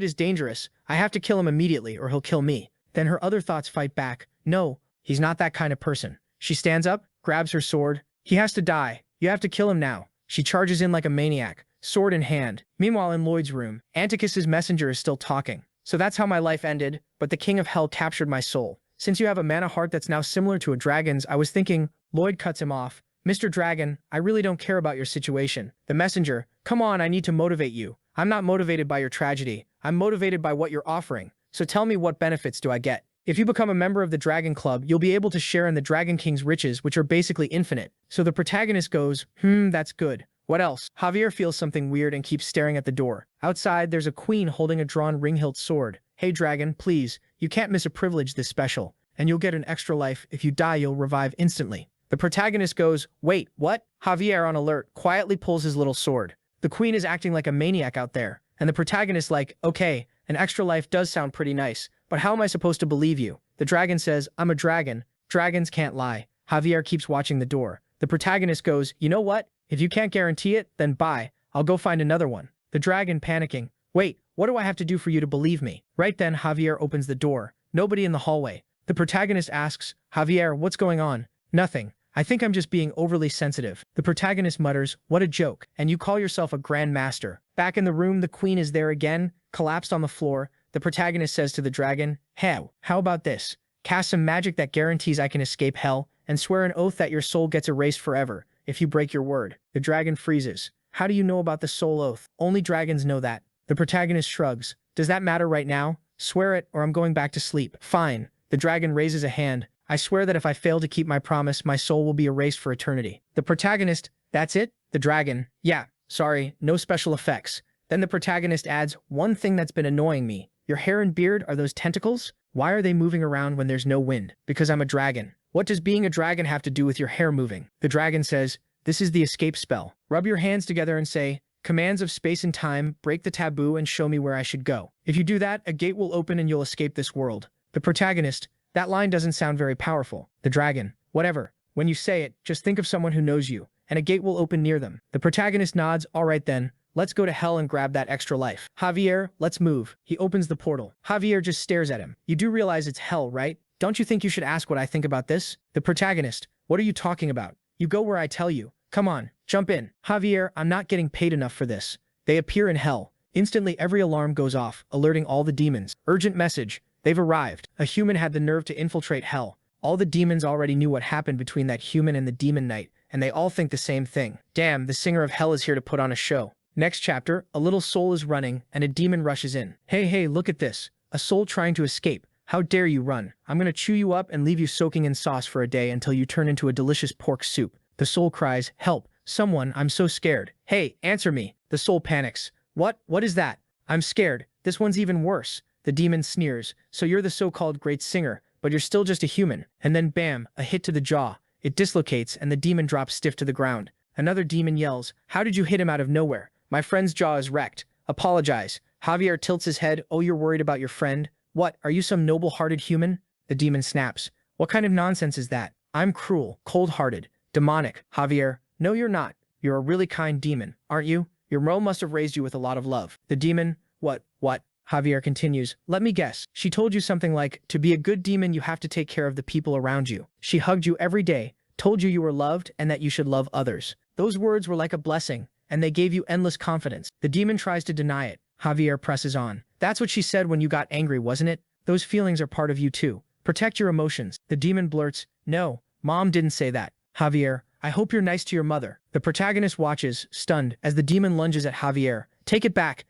is dangerous. I have to kill him immediately or he'll kill me. Then her other thoughts fight back. No, he's not that kind of person. She stands up, grabs her sword. He has to die. You have to kill him now. She charges in like a maniac, sword in hand. Meanwhile, in Lloyd's room, Anticus's messenger is still talking. So that's how my life ended, but the king of hell captured my soul. Since you have a mana heart that's now similar to a dragon's, I was thinking. Lloyd cuts him off. Mr. Dragon, I really don't care about your situation. The messenger, come on, I need to motivate you. I'm not motivated by your tragedy. I'm motivated by what you're offering. So tell me, what benefits do I get? If you become a member of the Dragon Club, you'll be able to share in the Dragon King's riches, which are basically infinite. So the protagonist goes, that's good. What else? Javier feels something weird and keeps staring at the door. Outside, there's a queen holding a drawn ring-hilt sword. Hey dragon, please, you can't miss a privilege this special. And you'll get an extra life. If you die, you'll revive instantly. The protagonist goes, wait, what? Javier, on alert, quietly pulls his little sword. The queen is acting like a maniac out there. And the protagonist like, okay, an extra life does sound pretty nice, but how am I supposed to believe you? The dragon says, I'm a dragon. Dragons can't lie. Javier keeps watching the door. The protagonist goes, you know what? If you can't guarantee it, then bye. I'll go find another one. The dragon panicking. Wait, what do I have to do for you to believe me? Right then, Javier opens the door. Nobody in the hallway. The protagonist asks, Javier, what's going on? Nothing. I think I'm just being overly sensitive. The protagonist mutters, what a joke. And you call yourself a grand master. Back in the room, the queen is there again, collapsed on the floor. The protagonist says to the dragon, how about this? Cast some magic that guarantees I can escape hell, and swear an oath that your soul gets erased forever if you break your word. The dragon freezes. How do you know about the soul oath? Only dragons know that. The protagonist shrugs. Does that matter right now? Swear it, or I'm going back to sleep. Fine. The dragon raises a hand. I swear that if I fail to keep my promise, my soul will be erased for eternity. The protagonist, that's it? The dragon, yeah, sorry, no special effects. Then the protagonist adds, one thing that's been annoying me. Your hair and beard, are those tentacles? Why are they moving around when there's no wind? Because I'm a dragon. What does being a dragon have to do with your hair moving? The dragon says, this is the escape spell. Rub your hands together and say, commands of space and time, break the taboo and show me where I should go. If you do that, a gate will open and you'll escape this world. The protagonist, that line doesn't sound very powerful. The dragon, whatever. When you say it, just think of someone who knows you, and a gate will open near them. The protagonist nods, all right then, let's go to hell and grab that extra life. Javier, let's move. He opens the portal. Javier just stares at him. You do realize it's hell, right? Don't you think you should ask what I think about this? The protagonist, what are you talking about? You go where I tell you. Come on, jump in. Javier, I'm not getting paid enough for this. They appear in hell. Instantly every alarm goes off, alerting all the demons. Urgent message. They've arrived. A human had the nerve to infiltrate hell. All the demons already knew what happened between that human and the demon knight, and they all think the same thing. Damn, the singer of hell is here to put on a show. Next chapter, a little soul is running, and a demon rushes in. Hey, look at this. a soul trying to escape. How dare you run? I'm gonna chew you up and leave you soaking in sauce for a day until you turn into a delicious pork soup. The soul cries, help, someone, I'm so scared. Hey, answer me. The soul panics. What is that? I'm scared. This one's even worse. The demon sneers. So you're the so-called great singer, but you're still just a human. And then bam, a hit to the jaw. It dislocates and the demon drops stiff to the ground. Another demon yells, how did you hit him out of nowhere? My friend's jaw is wrecked. Apologize. Javier tilts his head. Oh, you're worried about your friend? What, are you some noble-hearted human? The demon snaps. What kind of nonsense is that? I'm cruel, cold-hearted, demonic. Javier, no you're not. You're a really kind demon, aren't you? Your mother must have raised you with a lot of love. The demon, what? Javier continues, let me guess. She told you something like, to be a good demon you have to take care of the people around you. She hugged you every day, told you were loved and that you should love others. Those words were like a blessing, and they gave you endless confidence. The demon tries to deny it. Javier presses on. That's what she said when you got angry, wasn't it? Those feelings are part of you too. Protect your emotions. The demon blurts, no, Mom didn't say that. Javier, I hope you're nice to your mother. The protagonist watches, stunned, as the demon lunges at Javier. Take it back,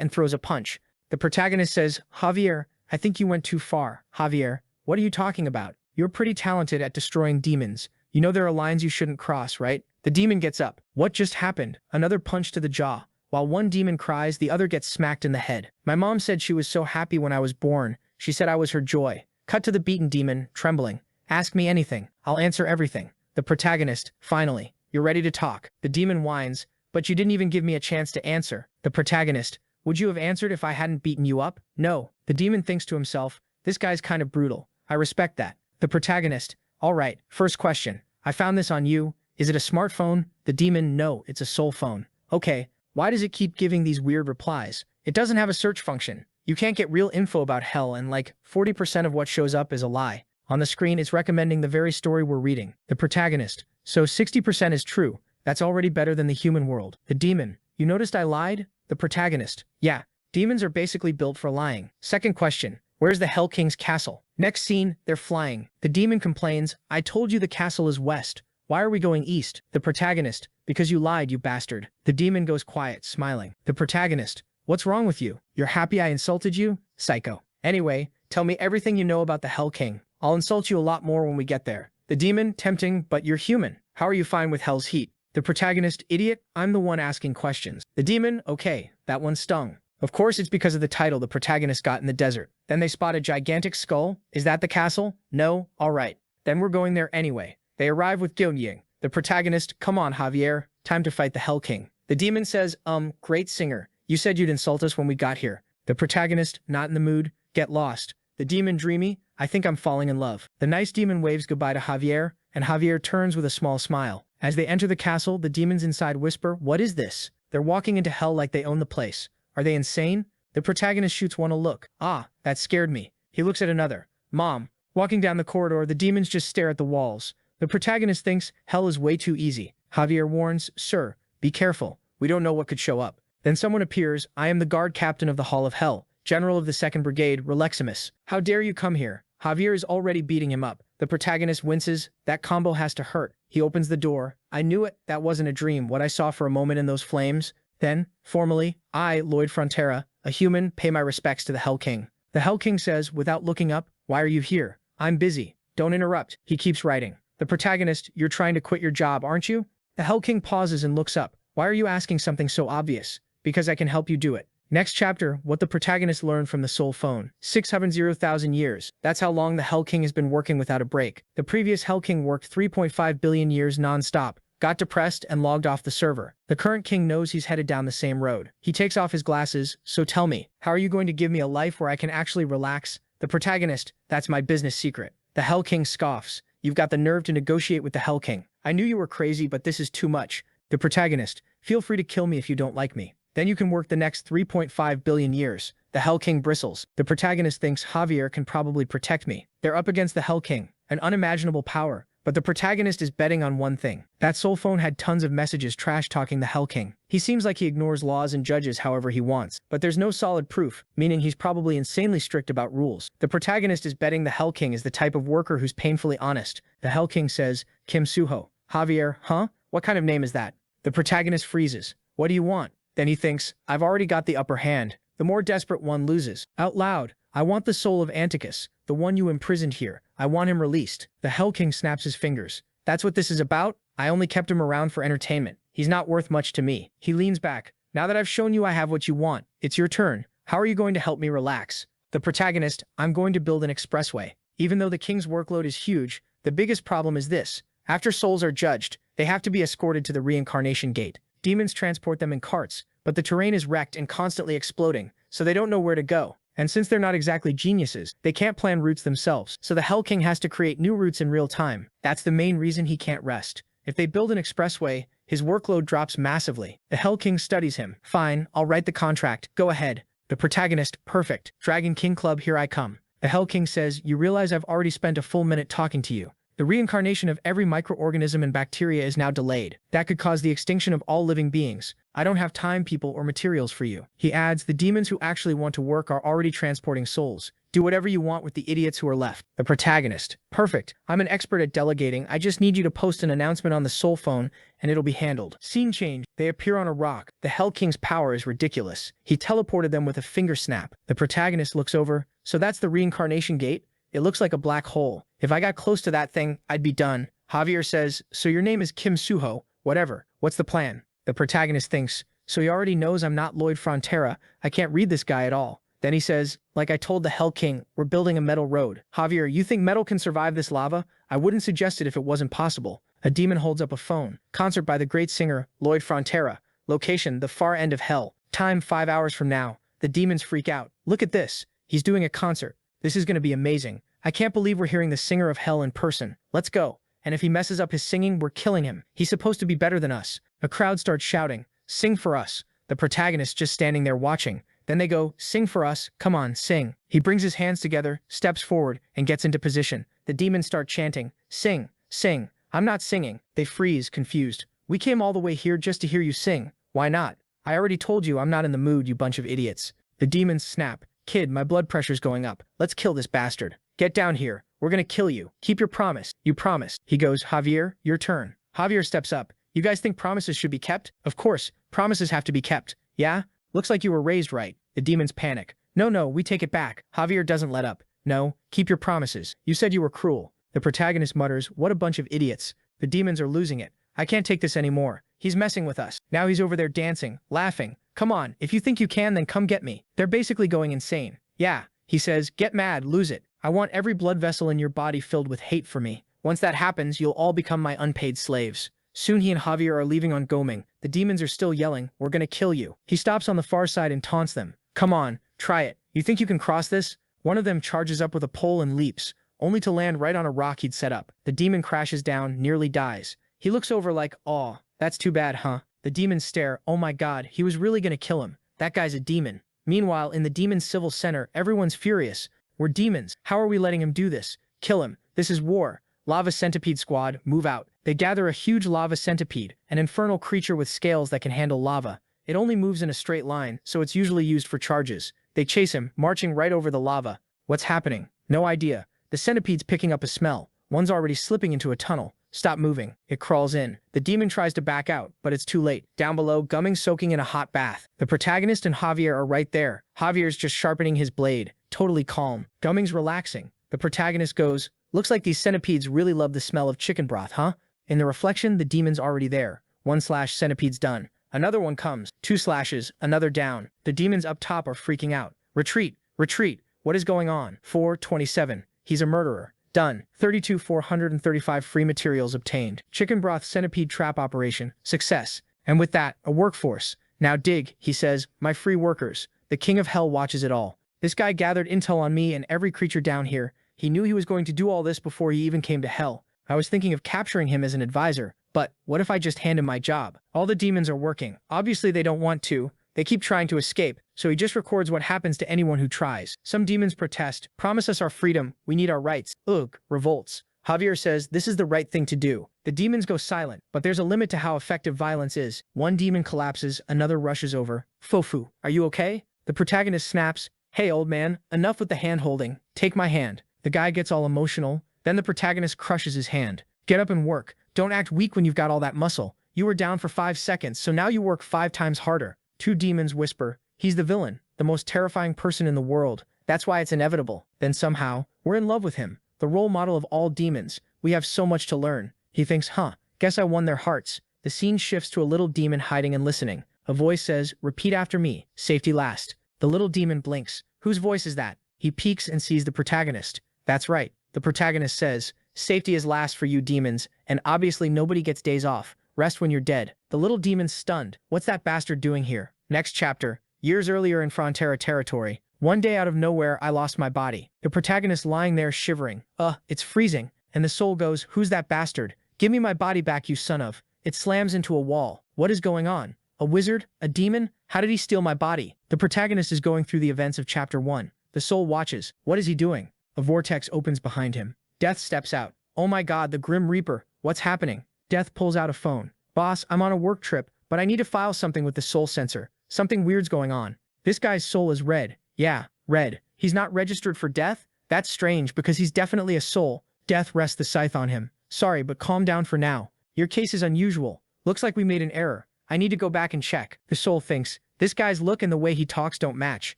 and throws a punch. The protagonist says, Javier, I think you went too far. Javier, what are you talking about? You're pretty talented at destroying demons. You know there are lines you shouldn't cross, right? The demon gets up. What just happened? Another punch to the jaw. While one demon cries, the other gets smacked in the head. My mom said she was so happy when I was born. She said I was her joy. Cut to the beaten demon, trembling. Ask me anything. I'll answer everything. The protagonist, finally. You're ready to talk. The demon whines, but you didn't even give me a chance to answer. The protagonist, would you have answered if I hadn't beaten you up? No. The demon thinks to himself, this guy's kind of brutal. I respect that. The protagonist, all right, first question. I found this on you. Is it a smartphone? The demon, no, it's a soul phone. Okay. Why does it keep giving these weird replies? It doesn't have a search function. You can't get real info about hell and like 40% of what shows up is a lie. On the screen, it's recommending the very story we're reading. The protagonist. So 60% is true. That's already better than the human world. The demon. You noticed I lied? The protagonist. Yeah. Demons are basically built for lying. Second question. Where's the Hell King's castle? Next scene, they're flying. The demon complains, I told you the castle is west. Why are we going east? The protagonist. Because you lied, you bastard. The demon goes quiet, smiling. The protagonist. What's wrong with you? You're happy I insulted you? Psycho. Anyway, tell me everything you know about the Hell King. I'll insult you a lot more when we get there. The demon, tempting, but you're human. How are you fine with hell's heat? The protagonist, idiot, I'm the one asking questions. The demon, okay, that one stung. Of course it's because of the title the protagonist got in the desert. Then they spot a gigantic skull. Is that the castle? No? Alright. Then we're going there anyway. They arrive with Gyonying. The protagonist, come on Javier, time to fight the Hell King. The demon says, great singer. You said you'd insult us when we got here. The protagonist, not in the mood, get lost. The demon, dreamy, I think I'm falling in love. The nice demon waves goodbye to Javier, and Javier turns with a small smile. As they enter the castle, the demons inside whisper, what is this? They're walking into hell like they own the place. Are they insane? The protagonist shoots one a look. Ah, that scared me. He looks at another. Mom. Walking down the corridor, the demons just stare at the walls. The protagonist thinks hell is way too easy. Javier warns, sir, be careful. We don't know what could show up. Then someone appears. I am the guard captain of the Hall of Hell, general of the 2nd Brigade, Relaximus. How dare you come here? Javier is already beating him up. The protagonist winces. That combo has to hurt. He opens the door. I knew it. That wasn't a dream. What I saw for a moment in those flames. Then, formally, I, Lloyd Frontera, a human, pay my respects to the Hell King. The Hell King says, without looking up, why are you here? I'm busy. Don't interrupt. He keeps writing. The protagonist, you're trying to quit your job, aren't you? The Hell King pauses and looks up. Why are you asking something so obvious? Because I can help you do it. Next chapter, what the protagonist learned from the soul phone. 600,000 years. That's how long the Hell King has been working without a break. The previous Hell King worked 3.5 billion years non-stop, got depressed and logged off the server. The current king knows he's headed down the same road. He takes off his glasses. So tell me, how are you going to give me a life where I can actually relax? The protagonist, that's my business secret. The Hell King scoffs. You've got the nerve to negotiate with the Hell King. I knew you were crazy, but this is too much. The protagonist, feel free to kill me if you don't like me. Then you can work the next 3.5 billion years. The Hell King bristles. The protagonist thinks Javier can probably protect me. They're up against the Hell King, an unimaginable power. But the protagonist is betting on one thing. That soul phone had tons of messages trash-talking the Hell King. He seems like he ignores laws and judges however he wants. But there's no solid proof, meaning he's probably insanely strict about rules. The protagonist is betting the Hell King is the type of worker who's painfully honest. The Hell King says, Kim Suho. Javier, huh? What kind of name is that? The protagonist freezes. What do you want? Then he thinks, I've already got the upper hand. The more desperate one loses. Out loud, I want the soul of Anticus, the one you imprisoned here. I want him released. The Hell King snaps his fingers. That's what this is about? I only kept him around for entertainment. He's not worth much to me. He leans back. Now that I've shown you I have what you want, it's your turn. How are you going to help me relax? The protagonist, I'm going to build an expressway. Even though the king's workload is huge, the biggest problem is this. After souls are judged, they have to be escorted to the reincarnation gate. Demons transport them in carts, but the terrain is wrecked and constantly exploding, so they don't know where to go. And since they're not exactly geniuses, they can't plan routes themselves, so the Hell King has to create new routes in real time. That's the main reason he can't rest. If they build an expressway, his workload drops massively. The Hell King studies him. Fine, I'll write the contract. Go ahead. The protagonist, perfect. Dragon King Club, here I come. The Hell King says, you realize I've already spent a full minute talking to you. The reincarnation of every microorganism and bacteria is now delayed. That could cause the extinction of all living beings. I don't have time, people, or materials for you. He adds, the demons who actually want to work are already transporting souls. Do whatever you want with the idiots who are left. The protagonist. Perfect. I'm an expert at delegating. I just need you to post an announcement on the soul phone and it'll be handled. Scene change. They appear on a rock. The Hell King's power is ridiculous. He teleported them with a finger snap. The protagonist looks over. So that's the reincarnation gate? It looks like a black hole. If I got close to that thing, I'd be done. Javier says, so your name is Kim Suho. Whatever. What's the plan? The protagonist thinks, so he already knows I'm not Lloyd Frontera. I can't read this guy at all. Then he says, like I told the Hell King, we're building a metal road. Javier, you think metal can survive this lava? I wouldn't suggest it if it wasn't possible. A demon holds up a phone. Concert by the great singer, Lloyd Frontera. Location, the far end of hell. Time, 5 hours from now. The demons freak out. Look at this. He's doing a concert. This is going to be amazing. I can't believe we're hearing the singer of hell in person. Let's go. And if he messes up his singing, we're killing him. He's supposed to be better than us. A crowd starts shouting, sing for us. The protagonist just standing there watching. Then they go, sing for us. Come on, sing. He brings his hands together, steps forward, and gets into position. The demons start chanting, sing, sing. I'm not singing. They freeze, confused. We came all the way here just to hear you sing. Why not? I already told you I'm not in the mood, you bunch of idiots. The demons snap. Kid, my blood pressure's going up. Let's kill this bastard. Get down here. We're gonna kill you. Keep your promise. You promised. He goes, Javier, your turn. Javier steps up. You guys think promises should be kept? Of course, promises have to be kept. Yeah? Looks like you were raised right. The demons panic. No, we take it back. Javier doesn't let up. No, keep your promises. You said you were cruel. The protagonist mutters, what a bunch of idiots. The demons are losing it. I can't take this anymore. He's messing with us. Now he's over there dancing, laughing. Come on, if you think you can, then come get me. They're basically going insane. Yeah, he says, get mad, lose it. I want every blood vessel in your body filled with hate for me. Once that happens, you'll all become my unpaid slaves. Soon he and Javier are leaving on Goming. The demons are still yelling, we're gonna kill you. He stops on the far side and taunts them. Come on, try it. You think you can cross this? One of them charges up with a pole and leaps, only to land right on a rock he'd set up. The demon crashes down, nearly dies. He looks over like, aw, that's too bad, huh? The demons stare, oh my god, he was really gonna kill him. That guy's a demon. Meanwhile, in the demon's civil center, everyone's furious. We're demons. How are we letting him do this? Kill him. This is war. Lava Centipede Squad, move out. They gather a huge lava centipede, an infernal creature with scales that can handle lava. It only moves in a straight line, so it's usually used for charges. They chase him, marching right over the lava. What's happening? No idea. The centipede's picking up a smell. One's already slipping into a tunnel. Stop moving. It crawls in. The demon tries to back out, but it's too late. Down below, Gumming's soaking in a hot bath. The protagonist and Javier are right there. Javier's just sharpening his blade, totally calm. Gumming's relaxing. The protagonist goes, looks like these centipedes really love the smell of chicken broth, huh? In the reflection, the demon's already there. 1 slash, centipede's done. Another one comes. 2 slashes, another down. The demons up top are freaking out. Retreat, retreat. What is going on? 427. He's a murderer. Done. 32,435 free materials obtained. Chicken broth centipede trap operation. Success. And with that, a workforce. Now dig, he says, my free workers. The king of hell watches it all. This guy gathered intel on me and every creature down here. He knew he was going to do all this before he even came to hell. I was thinking of capturing him as an advisor. But what if I just hand him my job? All the demons are working. Obviously they don't want to. They keep trying to escape, so he just records what happens to anyone who tries. Some demons protest, promise us our freedom, we need our rights. Ugh, revolts. Javier says this is the right thing to do. The demons go silent, but there's a limit to how effective violence is. One demon collapses, another rushes over. Fofu, are you okay? The protagonist snaps, hey old man, enough with the hand-holding, take my hand. The guy gets all emotional, then the protagonist crushes his hand. Get up and work. Don't act weak when you've got all that muscle. You were down for 5 seconds, so now you work 5 times harder. 2 demons whisper, he's the villain, the most terrifying person in the world, That's why it's inevitable. Then somehow, we're in love with him, the role model of all demons. We have so much to learn. He thinks, guess I won their hearts. The scene shifts to a little demon hiding and listening. A voice says, repeat after me, safety last. The little demon blinks. Whose voice is that? He peeks and sees the protagonist. That's right. The protagonist says, safety is last for you demons, and obviously nobody gets days off. Rest when you're dead. The little demon's stunned. What's that bastard doing here? Next chapter. Years earlier in Frontera territory. One day out of nowhere, I lost my body. The protagonist lying there shivering. It's freezing. And the soul goes, who's that bastard? Give me my body back, you son of. It slams into a wall. What is going on? A wizard? A demon? How did he steal my body? The protagonist is going through the events of chapter 1. The soul watches. What is he doing? A vortex opens behind him. Death steps out. Oh my god, the Grim Reaper. What's happening? Death pulls out a phone. Boss, I'm on a work trip, but I need to file something with the soul sensor. Something weird's going on. This guy's soul is red. Yeah, red. He's not registered for death? That's strange because he's definitely a soul. Death rests the scythe on him. Sorry, but calm down for now. Your case is unusual. Looks like we made an error. I need to go back and check. The soul thinks, this guy's look and the way he talks don't match.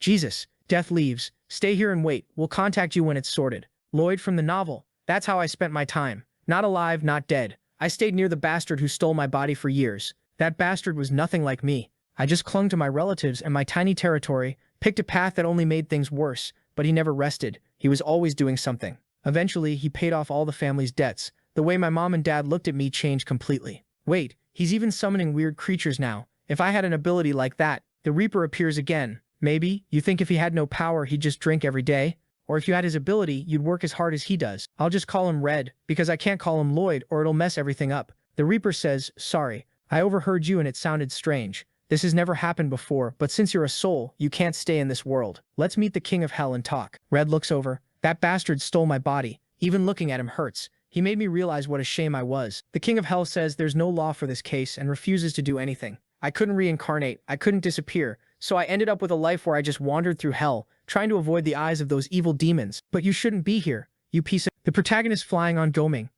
Jesus. Death leaves. Stay here and wait. We'll contact you when it's sorted. Lloyd from the novel. That's how I spent my time. Not alive, not dead. I stayed near the bastard who stole my body for years. That bastard was nothing like me. I just clung to my relatives and my tiny territory, picked a path that only made things worse, but he never rested. He was always doing something. Eventually, he paid off all the family's debts. The way my mom and dad looked at me changed completely. Wait, he's even summoning weird creatures now. If I had an ability like that, the Reaper appears again. Maybe, you think if he had no power he'd just drink every day? Or if you had his ability, you'd work as hard as he does. I'll just call him Red, because I can't call him Lloyd or it'll mess everything up. The Reaper says, sorry, I overheard you and it sounded strange. This has never happened before, but since you're a soul, you can't stay in this world. Let's meet the King of Hell and talk. Red looks over. That bastard stole my body. Even looking at him hurts. He made me realize what a shame I was. The King of Hell says there's no law for this case and refuses to do anything. I couldn't reincarnate, I couldn't disappear, so I ended up with a life where I just wandered through hell, trying to avoid the eyes of those evil demons. But you shouldn't be here, you piece of— The protagonist flying on Goming.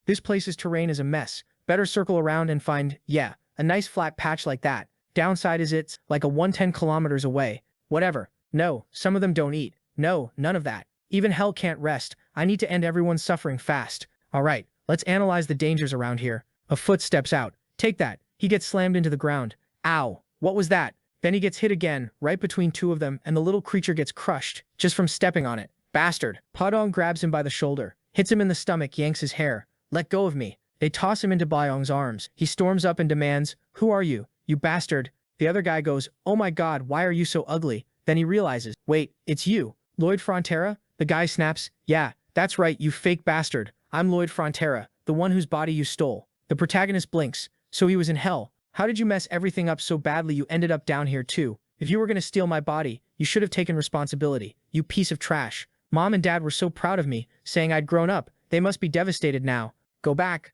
This place's terrain is a mess. Better circle around and find, a nice flat patch like that. Downside is it's like a 110 kilometers away. Whatever. No, some of them don't eat. No, none of that. Even hell can't rest. I need to end everyone's suffering fast. Alright, let's analyze the dangers around here. A foot steps out. Take that. He gets slammed into the ground. Ow. What was that? Then he gets hit again, right between two of them, and the little creature gets crushed, just from stepping on it. Bastard. Padong grabs him by the shoulder, hits him in the stomach, yanks his hair. Let go of me. They toss him into Byong's arms. He storms up and demands, who are you, you bastard? The other guy goes, oh my god, why are you so ugly? Then he realizes, wait, it's you, Lloyd Frontera? The guy snaps, yeah, that's right, you fake bastard. I'm Lloyd Frontera, the one whose body you stole. The protagonist blinks. So he was in hell. How did you mess everything up so badly you ended up down here too? If you were gonna steal my body, you should have taken responsibility, you piece of trash. Mom and dad were so proud of me, saying I'd grown up. They must be devastated now. Go back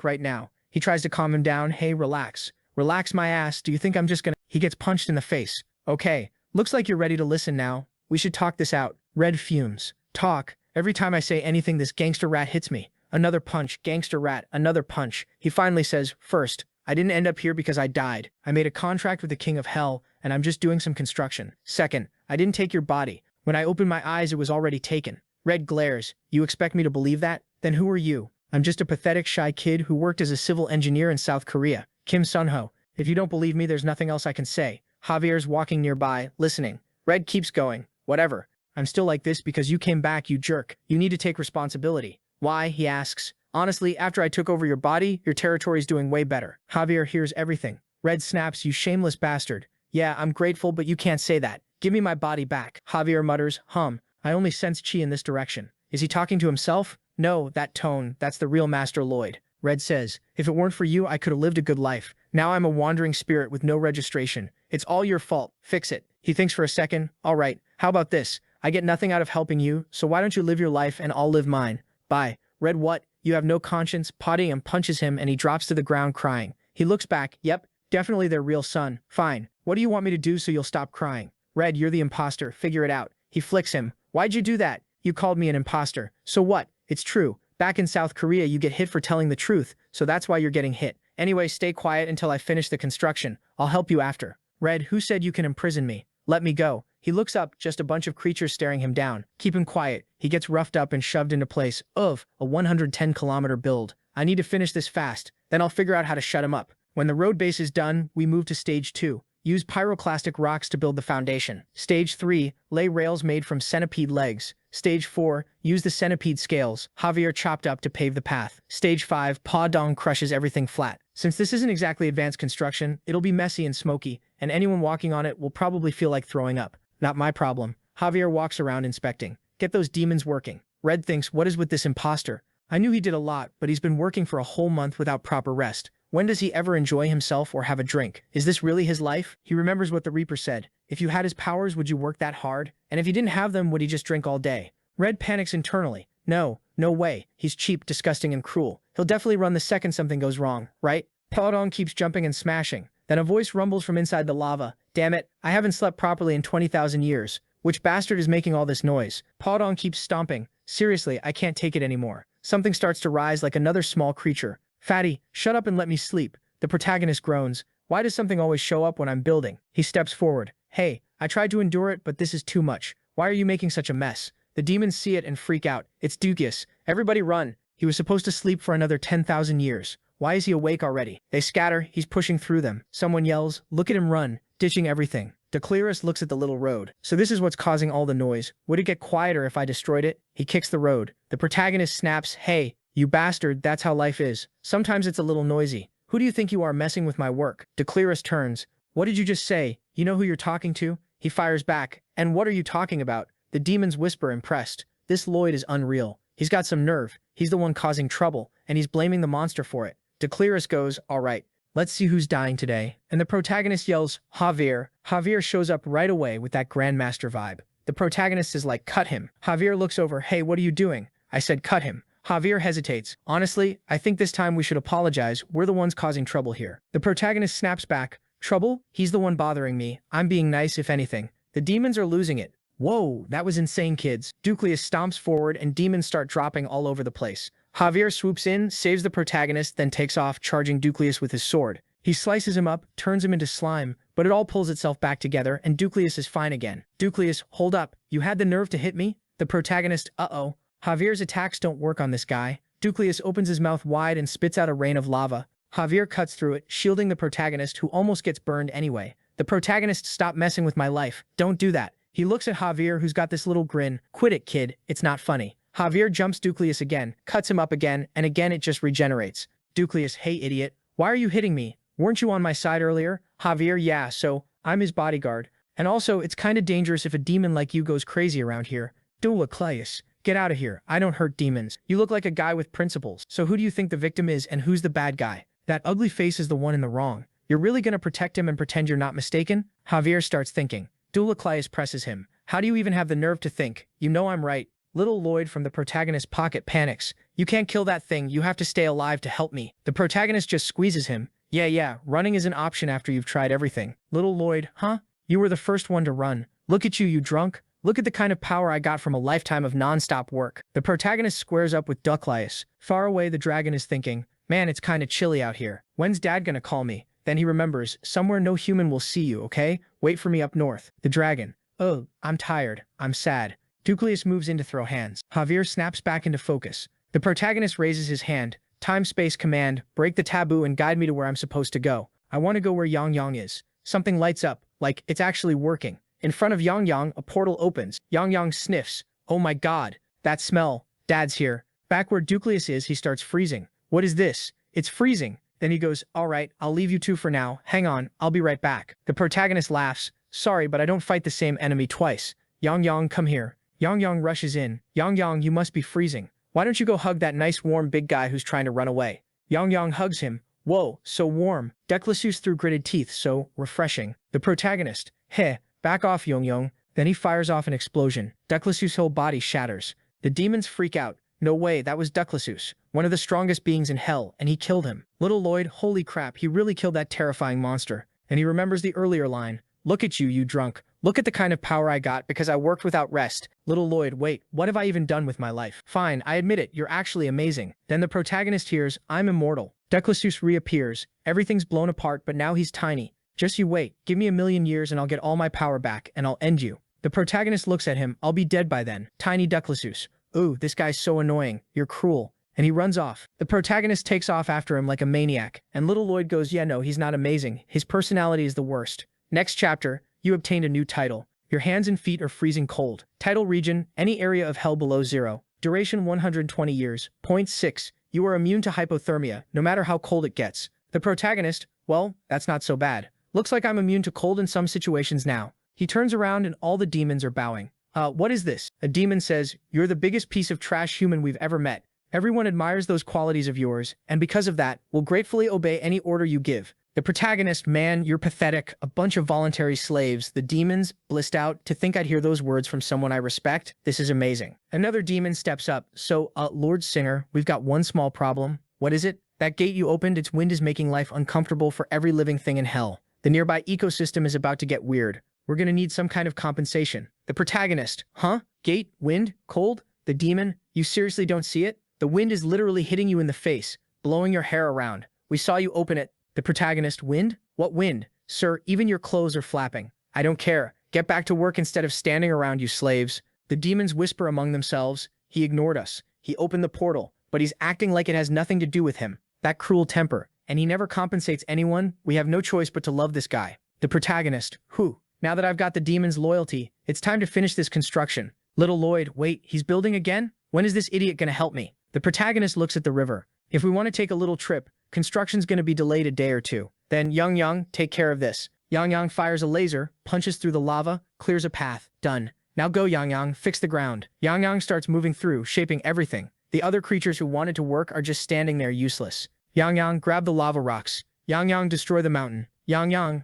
right now. He tries to calm him down. Hey, relax. Relax my ass. Do you think I'm just gonna— He gets punched in the face. Okay, looks like you're ready to listen now. We should talk this out. Red fumes. Talk. Every time I say anything, this gangster rat hits me. Another punch, gangster rat, another punch. He finally says, first, I didn't end up here because I died. I made a contract with the King of Hell, and I'm just doing some construction. Second, I didn't take your body. When I opened my eyes, it was already taken. Red glares. You expect me to believe that? Then who are you? I'm just a pathetic, shy kid who worked as a civil engineer in South Korea. Kim Sunho. If you don't believe me, there's nothing else I can say. Javier's walking nearby, listening. Red keeps going. Whatever. I'm still like this because you came back, you jerk. You need to take responsibility. Why? He asks. Honestly, after I took over your body, your territory's doing way better. Javier hears everything. Red snaps, you shameless bastard. Yeah, I'm grateful, but you can't say that. Give me my body back. Javier mutters, I only sense chi in this direction. Is he talking to himself? No, that tone, that's the real Master Lloyd. Red says, if it weren't for you, I could have lived a good life. Now I'm a wandering spirit with no registration. It's all your fault. Fix it. He thinks for a second. All right, how about this? I get nothing out of helping you, so why don't you live your life and I'll live mine. Bye. Red, what? You have no conscience. Potty and punches him and he drops to the ground crying. He looks back. Yep, definitely their real son. Fine. What do you want me to do so you'll stop crying? Red, you're the imposter. Figure it out. He flicks him. Why'd you do that? You called me an imposter. So what? It's true. Back in South Korea, you get hit for telling the truth, so that's why you're getting hit. Anyway, stay quiet until I finish the construction. I'll help you after. Red, who said you can imprison me? Let me go. He looks up, just a bunch of creatures staring him down. Keep him quiet. He gets roughed up and shoved into place. Of a 110-kilometer build. I need to finish this fast, then I'll figure out how to shut him up. When the road base is done, we move to stage 2. Use pyroclastic rocks to build the foundation. Stage 3, lay rails made from centipede legs. Stage 4, use the centipede scales, Javier chopped up to pave the path. Stage 5, Pa Dong crushes everything flat. Since this isn't exactly advanced construction, it'll be messy and smoky, and anyone walking on it will probably feel like throwing up. Not my problem. Javier walks around inspecting. Get those demons working. Red thinks, what is with this imposter? I knew he did a lot, but he's been working for a whole month without proper rest. When does he ever enjoy himself or have a drink? Is this really his life? He remembers what the Reaper said. If you had his powers, would you work that hard? And if you didn't have them, would he just drink all day? Red panics internally. No way. He's cheap, disgusting, and cruel. He'll definitely run the second something goes wrong, right? Paodong keeps jumping and smashing. Then a voice rumbles from inside the lava. Damn it, I haven't slept properly in 20,000 years. Which bastard is making all this noise? Paodong keeps stomping. Seriously, I can't take it anymore. Something starts to rise like another small creature. Fatty, shut up and let me sleep. The protagonist groans. Why does something always show up when I'm building? He steps forward. Hey, I tried to endure it, but this is too much. Why are you making such a mess? The demons see it and freak out. It's Dukius. Everybody run. He was supposed to sleep for another 10,000 years. Why is he awake already? They scatter. He's pushing through them. Someone yells, look at him run, ditching everything. Declarus looks at the little road. So this is what's causing all the noise. Would it get quieter if I destroyed it? He kicks the road. The protagonist snaps, hey, you bastard, that's how life is. Sometimes it's a little noisy. Who do you think you are messing with my work? Declarus turns. What did you just say? You know who you're talking to? He fires back. And what are you talking about? The demons whisper, impressed. This Lloyd is unreal. He's got some nerve. He's the one causing trouble, and he's blaming the monster for it. Declarus goes, all right, let's see who's dying today. And the protagonist yells, Javier. Javier shows up right away with that Grandmaster vibe. The protagonist is like, cut him. Javier looks over, hey, what are you doing? I said, cut him. Javier hesitates. Honestly, I think this time we should apologize. We're the ones causing trouble here. The protagonist snaps back. Trouble? He's the one bothering me. I'm being nice, if anything. The demons are losing it. Whoa, that was insane, kids. Duclius stomps forward and demons start dropping all over the place. Javier swoops in, saves the protagonist, then takes off, charging Duclius with his sword. He slices him up, turns him into slime, but it all pulls itself back together and Duclius is fine again. Duclius, hold up. You had the nerve to hit me? The protagonist, uh-oh. Javier's attacks don't work on this guy. Duclius opens his mouth wide and spits out a rain of lava. Javier cuts through it, shielding the protagonist who almost gets burned anyway. The protagonist, stop messing with my life. Don't do that. He looks at Javier who's got this little grin. Quit it, kid. It's not funny. Javier jumps Duclius again, cuts him up again, and again it just regenerates. Duclius, hey idiot. Why are you hitting me? Weren't you on my side earlier? Javier, yeah, so I'm his bodyguard. And also, it's kinda dangerous if a demon like you goes crazy around here. Duclius. Get out of here. I don't hurt demons. You look like a guy with principles. So who do you think the victim is and who's the bad guy? That ugly face is the one in the wrong. You're really gonna protect him and pretend you're not mistaken? Javier starts thinking. Duclius presses him. How do you even have the nerve to think? You know I'm right. Little Lloyd from the protagonist's pocket panics. You can't kill that thing. You have to stay alive to help me. The protagonist just squeezes him. Yeah, running is an option after you've tried everything. Little Lloyd, huh? You were the first one to run. Look at you drunk. Look at the kind of power I got from a lifetime of non-stop work. The protagonist squares up with Duclius. Far away, the dragon is thinking, man, it's kinda chilly out here. When's Dad gonna call me? Then he remembers, somewhere no human will see you, okay? Wait for me up north. The dragon. Oh, I'm tired. I'm sad. Duclius moves in to throw hands. Javier snaps back into focus. The protagonist raises his hand. Time-space command, break the taboo and guide me to where I'm supposed to go. I want to go where Yang is. Something lights up, like it's actually working. In front of Yang, a portal opens. Yang sniffs. Oh my god, that smell. Dad's here. Back where Duclius is, he starts freezing. What is this? It's freezing. Then he goes, all right, I'll leave you two for now. Hang on, I'll be right back. The protagonist laughs. Sorry, but I don't fight the same enemy twice. Yang, come here. Yang rushes in. Yang, you must be freezing. Why don't you go hug that nice warm big guy who's trying to run away? Yang hugs him. Whoa, so warm. Declasus through gritted teeth, so refreshing. The protagonist. Heh, back off, Yang. Then he fires off an explosion. Declasus' whole body shatters. The demons freak out. No way, that was Declasus, one of the strongest beings in hell, and he killed him. Little Lloyd, holy crap, he really killed that terrifying monster. And he remembers the earlier line. Look at you drunk. Look at the kind of power I got because I worked without rest. Little Lloyd, wait, what have I even done with my life? Fine, I admit it, you're actually amazing. Then the protagonist hears, I'm immortal. Declasus reappears. Everything's blown apart, but now he's tiny. Just you wait, give me 1,000,000 years and I'll get all my power back, and I'll end you. The protagonist looks at him. I'll be dead by then. Tiny Ducklessus. Ooh, this guy's so annoying. You're cruel. And he runs off. The protagonist takes off after him like a maniac. And little Lloyd goes, yeah, no, he's not amazing. His personality is the worst. Next chapter, you obtained a new title. Your hands and feet are freezing cold. Title region, any area of hell below 0. Duration 120 years. Point 6. You are immune to hypothermia, no matter how cold it gets. The protagonist, well, that's not so bad. Looks like I'm immune to cold in some situations now. He turns around and all the demons are bowing. What is this? A demon says, you're the biggest piece of trash human we've ever met. Everyone admires those qualities of yours, and because of that, will gratefully obey any order you give. The protagonist, man, you're pathetic. A bunch of voluntary slaves. The demons, blissed out, to think I'd hear those words from someone I respect. This is amazing. Another demon steps up. So, Lord Singer, we've got one small problem. What is it? That gate you opened, its wind is making life uncomfortable for every living thing in hell. The nearby ecosystem is about to get weird. We're gonna need some kind of compensation. The protagonist, huh? Gate, wind, cold? The demon, you seriously don't see it? The wind is literally hitting you in the face, blowing your hair around. We saw you open it. The protagonist, wind? What wind? Sir, even your clothes are flapping. I don't care. Get back to work instead of standing around, you slaves. The demons whisper among themselves. He ignored us. He opened the portal, but he's acting like it has nothing to do with him. That cruel temper. And he never compensates anyone. We have no choice but to love this guy. The protagonist, who? Now that I've got the demon's loyalty, it's time to finish this construction. Little Lloyd, wait, he's building again? When is this idiot gonna help me? The protagonist looks at the river. If we want to take a little trip, construction's gonna be delayed a day or two. Then, Yang, take care of this. Yang fires a laser, punches through the lava, clears a path. Done. Now go, Yang, fix the ground. Yang starts moving through, shaping everything. The other creatures who wanted to work are just standing there useless. Yang, grab the lava rocks. Yang, destroy the mountain. Yang.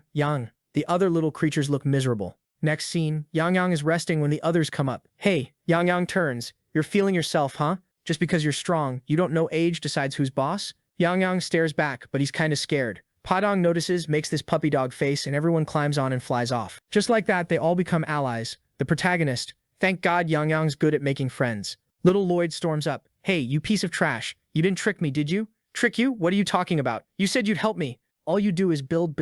The other little creatures look miserable. Next scene, Yang is resting when the others come up. Hey, Yang turns. You're feeling yourself, huh? Just because you're strong, you don't know age decides who's boss? Yang stares back, but he's kinda scared. Padong notices, makes this puppy dog face, and everyone climbs on and flies off. Just like that, they all become allies. The protagonist, thank God Yang good at making friends. Little Lloyd storms up. Hey, you piece of trash. You didn't trick me, did you? Trick you? What are you talking about? You said you'd help me. All you do is build.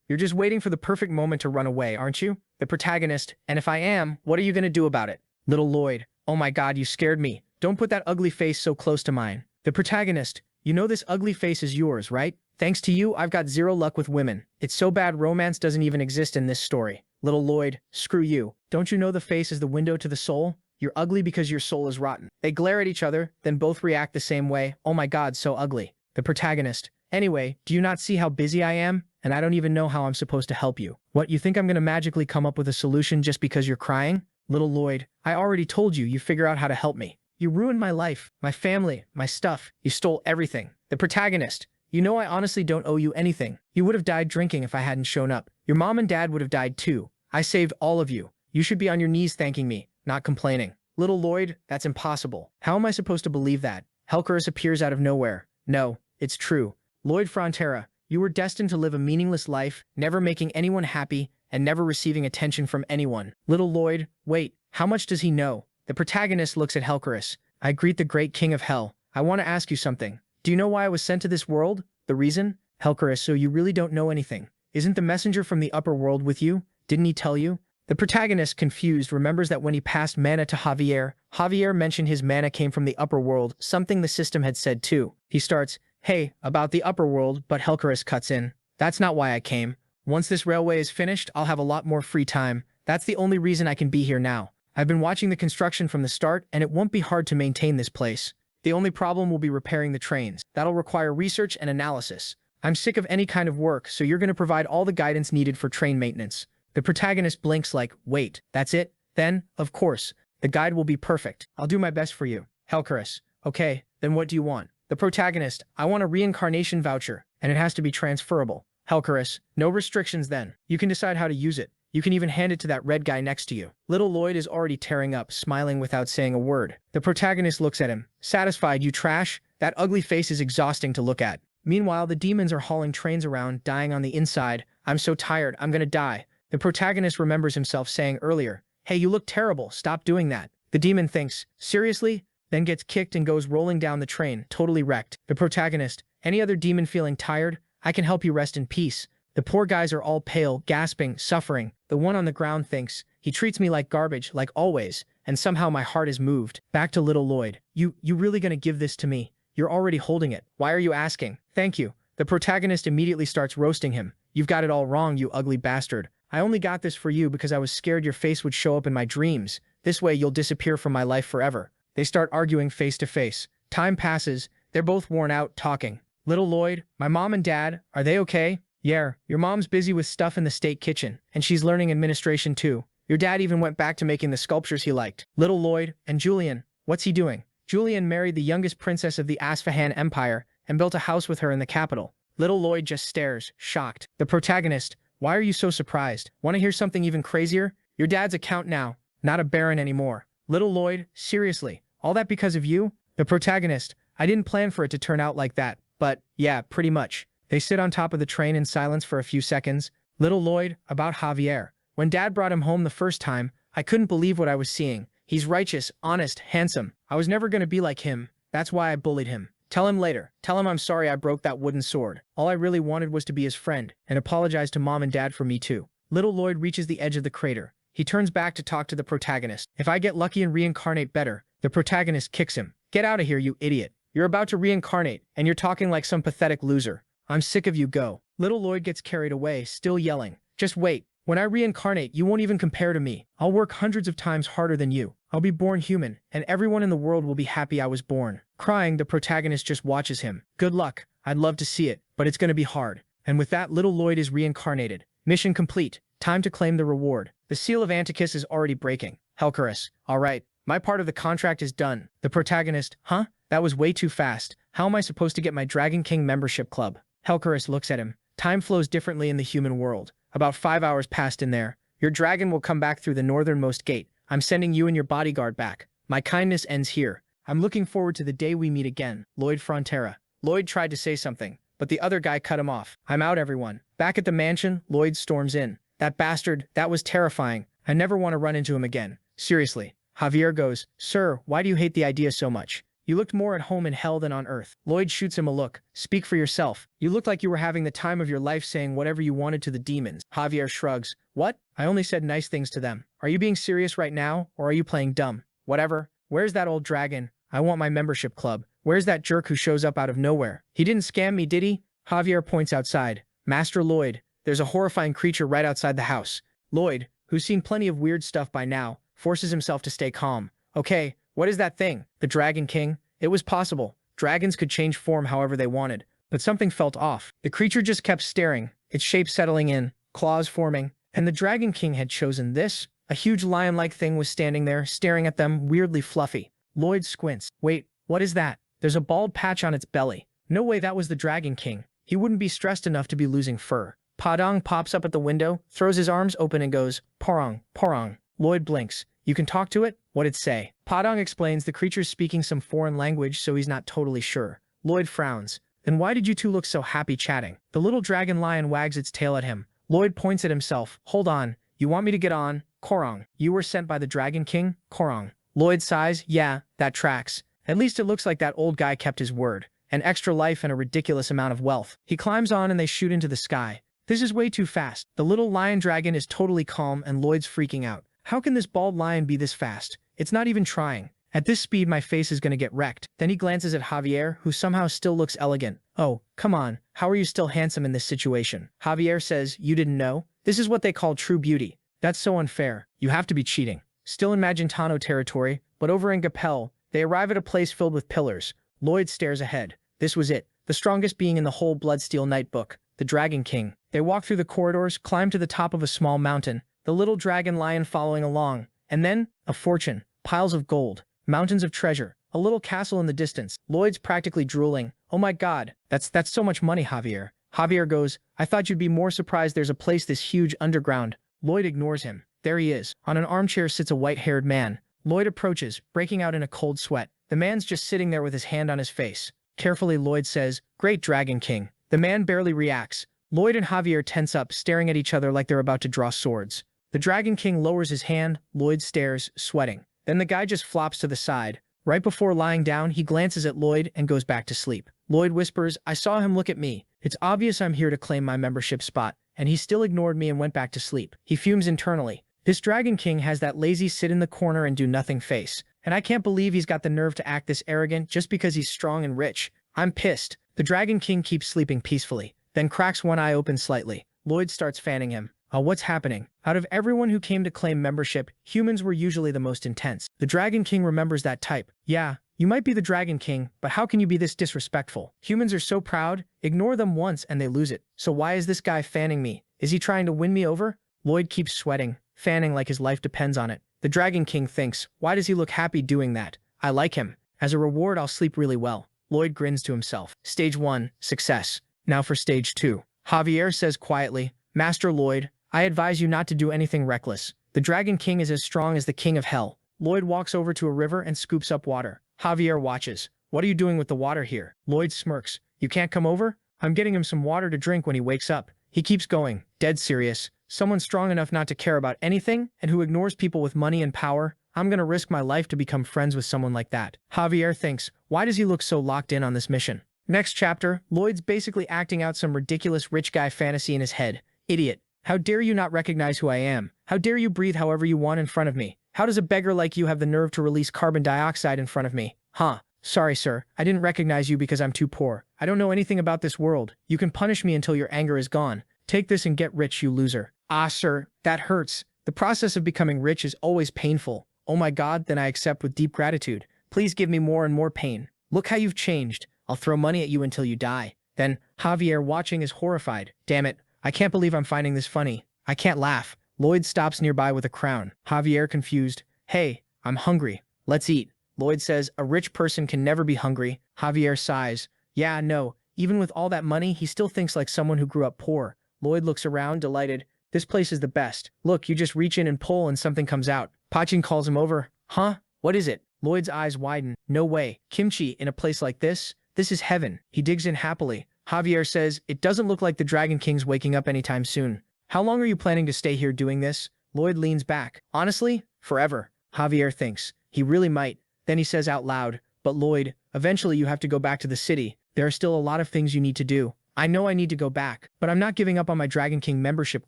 You're just waiting for the perfect moment to run away, aren't you? The protagonist, and if I am, what are you gonna do about it? Little Lloyd, oh my God, you scared me. Don't put that ugly face so close to mine. The protagonist, you know this ugly face is yours, right? Thanks to you, I've got zero luck with women. It's so bad romance doesn't even exist in this story. Little Lloyd, screw you. Don't you know the face is the window to the soul? You're ugly because your soul is rotten. They glare at each other, then both react the same way. Oh my God, so ugly. The protagonist, anyway, do you not see how busy I am? And I don't even know how I'm supposed to help you. What, you think I'm gonna magically come up with a solution just because you're crying? Little Lloyd, I already told you, you figure out how to help me. You ruined my life, my family, my stuff. You stole everything. The protagonist, you know I honestly don't owe you anything. You would have died drinking if I hadn't shown up. Your mom and dad would have died too. I saved all of you. You should be on your knees thanking me, not complaining. Little Lloyd, that's impossible. How am I supposed to believe that? Helcurus appears out of nowhere. No, it's true. Lloyd Frontera, you were destined to live a meaningless life, never making anyone happy, and never receiving attention from anyone. Little Lloyd, wait, how much does he know? The protagonist looks at Helcurus. I greet the great king of hell. I want to ask you something. Do you know why I was sent to this world? The reason? Helcurus, so you really don't know anything. Isn't the messenger from the upper world with you? Didn't he tell you? The protagonist, confused, remembers that when he passed mana to Javier, Javier mentioned his mana came from the upper world, something the system had said too. He starts, hey, about the upper world, but Helcurus cuts in. That's not why I came. Once this railway is finished, I'll have a lot more free time. That's the only reason I can be here now. I've been watching the construction from the start, and it won't be hard to maintain this place. The only problem will be repairing the trains. That'll require research and analysis. I'm sick of any kind of work, so you're going to provide all the guidance needed for train maintenance. The protagonist blinks like, wait, that's it? Then, of course, the guide will be perfect. I'll do my best for you. Helcurus, okay, then what do you want? The protagonist, I want a reincarnation voucher, and it has to be transferable. Helcurus, no restrictions then. You can decide how to use it. You can even hand it to that red guy next to you. Little Lloyd is already tearing up, smiling without saying a word. The protagonist looks at him. Satisfied, you trash? That ugly face is exhausting to look at. Meanwhile, the demons are hauling trains around, dying on the inside. I'm so tired, I'm gonna die. The protagonist remembers himself saying earlier, hey, you look terrible, stop doing that. The demon thinks, seriously? Then gets kicked and goes rolling down the train, totally wrecked. The protagonist, any other demon feeling tired? I can help you rest in peace. The poor guys are all pale, gasping, suffering. The one on the ground thinks, He treats me like garbage, like always, and somehow my heart is moved. Back to little Lloyd. You really gonna give this to me? You're already holding it. Why are you asking? Thank you. The protagonist immediately starts roasting him. You've got it all wrong, you ugly bastard. I only got this for you because I was scared your face would show up in my dreams. This way you'll disappear from my life forever. They start arguing face to face. Time passes. They're both worn out, talking. Little Lloyd, my mom and dad, are they okay? Yeah, your mom's busy with stuff in the state kitchen, and she's learning administration too. Your dad even went back to making the sculptures he liked. Little Lloyd, and Julian, what's he doing? Julian married the youngest princess of the Asfahan Empire and built a house with her in the capital. Little Lloyd just stares, shocked. The protagonist, why are you so surprised? Want to hear something even crazier? Your dad's a count now, not a baron anymore. Little Lloyd, seriously, all that because of you? The protagonist, I didn't plan for it to turn out like that, but yeah, pretty much. They sit on top of the train in silence for a few seconds. Little Lloyd, about Javier. When Dad brought him home the first time, I couldn't believe what I was seeing. He's righteous, honest, handsome. I was never gonna be like him. That's why I bullied him. Tell him later. Tell him I'm sorry I broke that wooden sword. All I really wanted was to be his friend, and apologize to Mom and Dad for me too. Little Lloyd reaches the edge of the crater. He turns back to talk to the protagonist. If I get lucky and reincarnate better, the protagonist kicks him. Get out of here, you idiot. You're about to reincarnate, and you're talking like some pathetic loser. I'm sick of you, go. Little Lloyd gets carried away, still yelling. Just wait. When I reincarnate, you won't even compare to me. I'll work hundreds of times harder than you. I'll be born human, and everyone in the world will be happy I was born. Crying, the protagonist just watches him. Good luck. I'd love to see it, but it's gonna be hard. And with that, little Lloyd is reincarnated. Mission complete. Time to claim the reward. The seal of Anticus is already breaking. Helcarus. All right. My part of the contract is done. The protagonist. Huh? That was way too fast. How am I supposed to get my Dragon King membership club? Helcarus looks at him. Time flows differently in the human world. About 5 hours passed in there. Your dragon will come back through the northernmost gate. I'm sending you and your bodyguard back. My kindness ends here. I'm looking forward to the day we meet again. Lloyd Frontera. Lloyd tried to say something, but the other guy cut him off. I'm out, everyone. Back at the mansion, Lloyd storms in. That bastard, that was terrifying. I never want to run into him again. Seriously. Javier goes, Sir, why do you hate the idea so much? You looked more at home in hell than on earth. Lloyd shoots him a look. Speak for yourself. You looked like you were having the time of your life saying whatever you wanted to the demons. Javier shrugs. What? I only said nice things to them. Are you being serious right now, or are you playing dumb? Whatever. Where's that old dragon? I want my membership club. Where's that jerk who shows up out of nowhere? He didn't scam me, did he? Javier points outside. Master Lloyd, there's a horrifying creature right outside the house. Lloyd, who's seen plenty of weird stuff by now, forces himself to stay calm. Okay, what is that thing? The Dragon King? It was possible. Dragons could change form however they wanted, but something felt off. The creature just kept staring, its shape settling in, claws forming, and the Dragon King had chosen this. A huge lion-like thing was standing there, staring at them, weirdly fluffy. Lloyd squints. Wait, what is that? There's a bald patch on its belly. No way that was the Dragon King. He wouldn't be stressed enough to be losing fur. Padang pops up at the window, throws his arms open and goes, Porong, Porong. Lloyd blinks. You can talk to it? What'd it say? Padang explains the creature's speaking some foreign language, so he's not totally sure. Lloyd frowns. Then why did you two look so happy chatting? The little dragon lion wags its tail at him. Lloyd points at himself. Hold on. You want me to get on? Korong. You were sent by the Dragon King? Korong. Lloyd sighs. Yeah, that tracks. At least it looks like that old guy kept his word. An extra life and a ridiculous amount of wealth. He climbs on and they shoot into the sky. This is way too fast. The little lion dragon is totally calm and Lloyd's freaking out. How can this bald lion be this fast? It's not even trying. At this speed, my face is gonna get wrecked. Then he glances at Javier, who somehow still looks elegant. Oh, come on. How are you still handsome in this situation? Javier says, you didn't know? This is what they call true beauty. That's so unfair. You have to be cheating. Still in Magentano territory, but over in Gapel, they arrive at a place filled with pillars. Lloyd stares ahead. This was it. The strongest being in the whole Bloodsteel Nightbook. The Dragon King. They walk through the corridors, climb to the top of a small mountain. The little dragon lion following along. And then, a fortune. Piles of gold. Mountains of treasure. A little castle in the distance. Lloyd's practically drooling. Oh my god. That's so much money, Javier. Javier goes, I thought you'd be more surprised there's a place this huge underground. Lloyd ignores him. There he is. On an armchair sits a white-haired man. Lloyd approaches, breaking out in a cold sweat. The man's just sitting there with his hand on his face. Carefully, Lloyd says, Great Dragon King. The man barely reacts. Lloyd and Javier tense up, staring at each other like they're about to draw swords. The Dragon King lowers his hand. Lloyd stares, sweating. Then the guy just flops to the side. Right before lying down, he glances at Lloyd and goes back to sleep. Lloyd whispers, I saw him look at me. It's obvious I'm here to claim my membership spot, and he still ignored me and went back to sleep. He fumes internally. This Dragon King has that lazy sit in the corner and do nothing face. And I can't believe he's got the nerve to act this arrogant just because he's strong and rich. I'm pissed. The Dragon King keeps sleeping peacefully, then cracks one eye open slightly. Lloyd starts fanning him. What's happening? Out of everyone who came to claim membership, humans were usually the most intense. The Dragon King remembers that type. Yeah, you might be the Dragon King, but how can you be this disrespectful? Humans are so proud, ignore them once and they lose it. So why is this guy fanning me? Is he trying to win me over? Lloyd keeps sweating, fanning like his life depends on it. The Dragon King thinks, why does he look happy doing that? I like him. As a reward, I'll sleep really well. Lloyd grins to himself. Stage 1, success. Now for Stage 2. Javier says quietly, Master Lloyd, I advise you not to do anything reckless. The Dragon King is as strong as the King of Hell. Lloyd walks over to a river and scoops up water. Javier watches. What are you doing with the water here? Lloyd smirks. You can't come over? I'm getting him some water to drink when he wakes up. He keeps going, dead serious. Someone strong enough not to care about anything and who ignores people with money and power. I'm gonna risk my life to become friends with someone like that. Javier thinks, why does he look so locked in on this mission? Next chapter, Lloyd's basically acting out some ridiculous rich guy fantasy in his head. Idiot. How dare you not recognize who I am? How dare you breathe however you want in front of me? How does a beggar like you have the nerve to release carbon dioxide in front of me? Huh. Sorry, sir. I didn't recognize you because I'm too poor. I don't know anything about this world. You can punish me until your anger is gone. Take this and get rich, you loser. Ah, sir, that hurts. The process of becoming rich is always painful. Oh my God, then I accept with deep gratitude. Please give me more and more pain. Look how you've changed. I'll throw money at you until you die. Then, Javier watching is horrified. Damn it. I can't believe I'm finding this funny. I can't laugh. Lloyd stops nearby with a crown. Javier confused. Hey, I'm hungry. Let's eat. Lloyd says, a rich person can never be hungry. Javier sighs. Yeah, no. Even with all that money, he still thinks like someone who grew up poor. Lloyd looks around, delighted. This place is the best. Look, you just reach in and pull and something comes out. Pachin calls him over. Huh? What is it? Lloyd's eyes widen. No way. Kimchi in a place like this? This is heaven. He digs in happily. Javier says, it doesn't look like the Dragon King's waking up anytime soon. How long are you planning to stay here doing this? Lloyd leans back. Honestly, forever. Javier thinks. He really might. Then he says out loud, but Lloyd, eventually you have to go back to the city. There are still a lot of things you need to do. I know I need to go back, but I'm not giving up on my Dragon King membership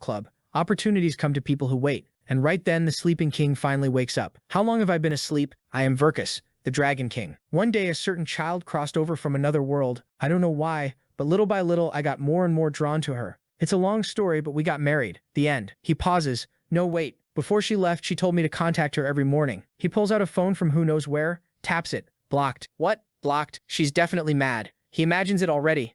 club. Opportunities come to people who wait. And right then the sleeping king finally wakes up. How long have I been asleep? I am Verkus, the Dragon King. One day a certain child crossed over from another world. I don't know why, but little by little I got more and more drawn to her. It's a long story, but we got married. The end. He pauses. No, wait. Before she left, she told me to contact her every morning. He pulls out a phone from who knows where, taps it. Blocked. What? Blocked. She's definitely mad. He imagines it already.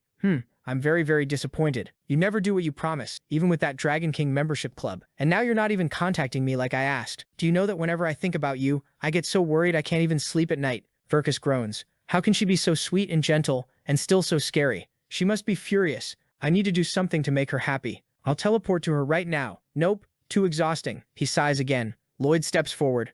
I'm very, very disappointed. You never do what you promise, even with that Dragon King membership club. And now you're not even contacting me like I asked. Do you know that whenever I think about you, I get so worried I can't even sleep at night? Verkus groans. How can she be so sweet and gentle, and still so scary? She must be furious. I need to do something to make her happy. I'll teleport to her right now. Nope, too exhausting. He sighs again. Lloyd steps forward.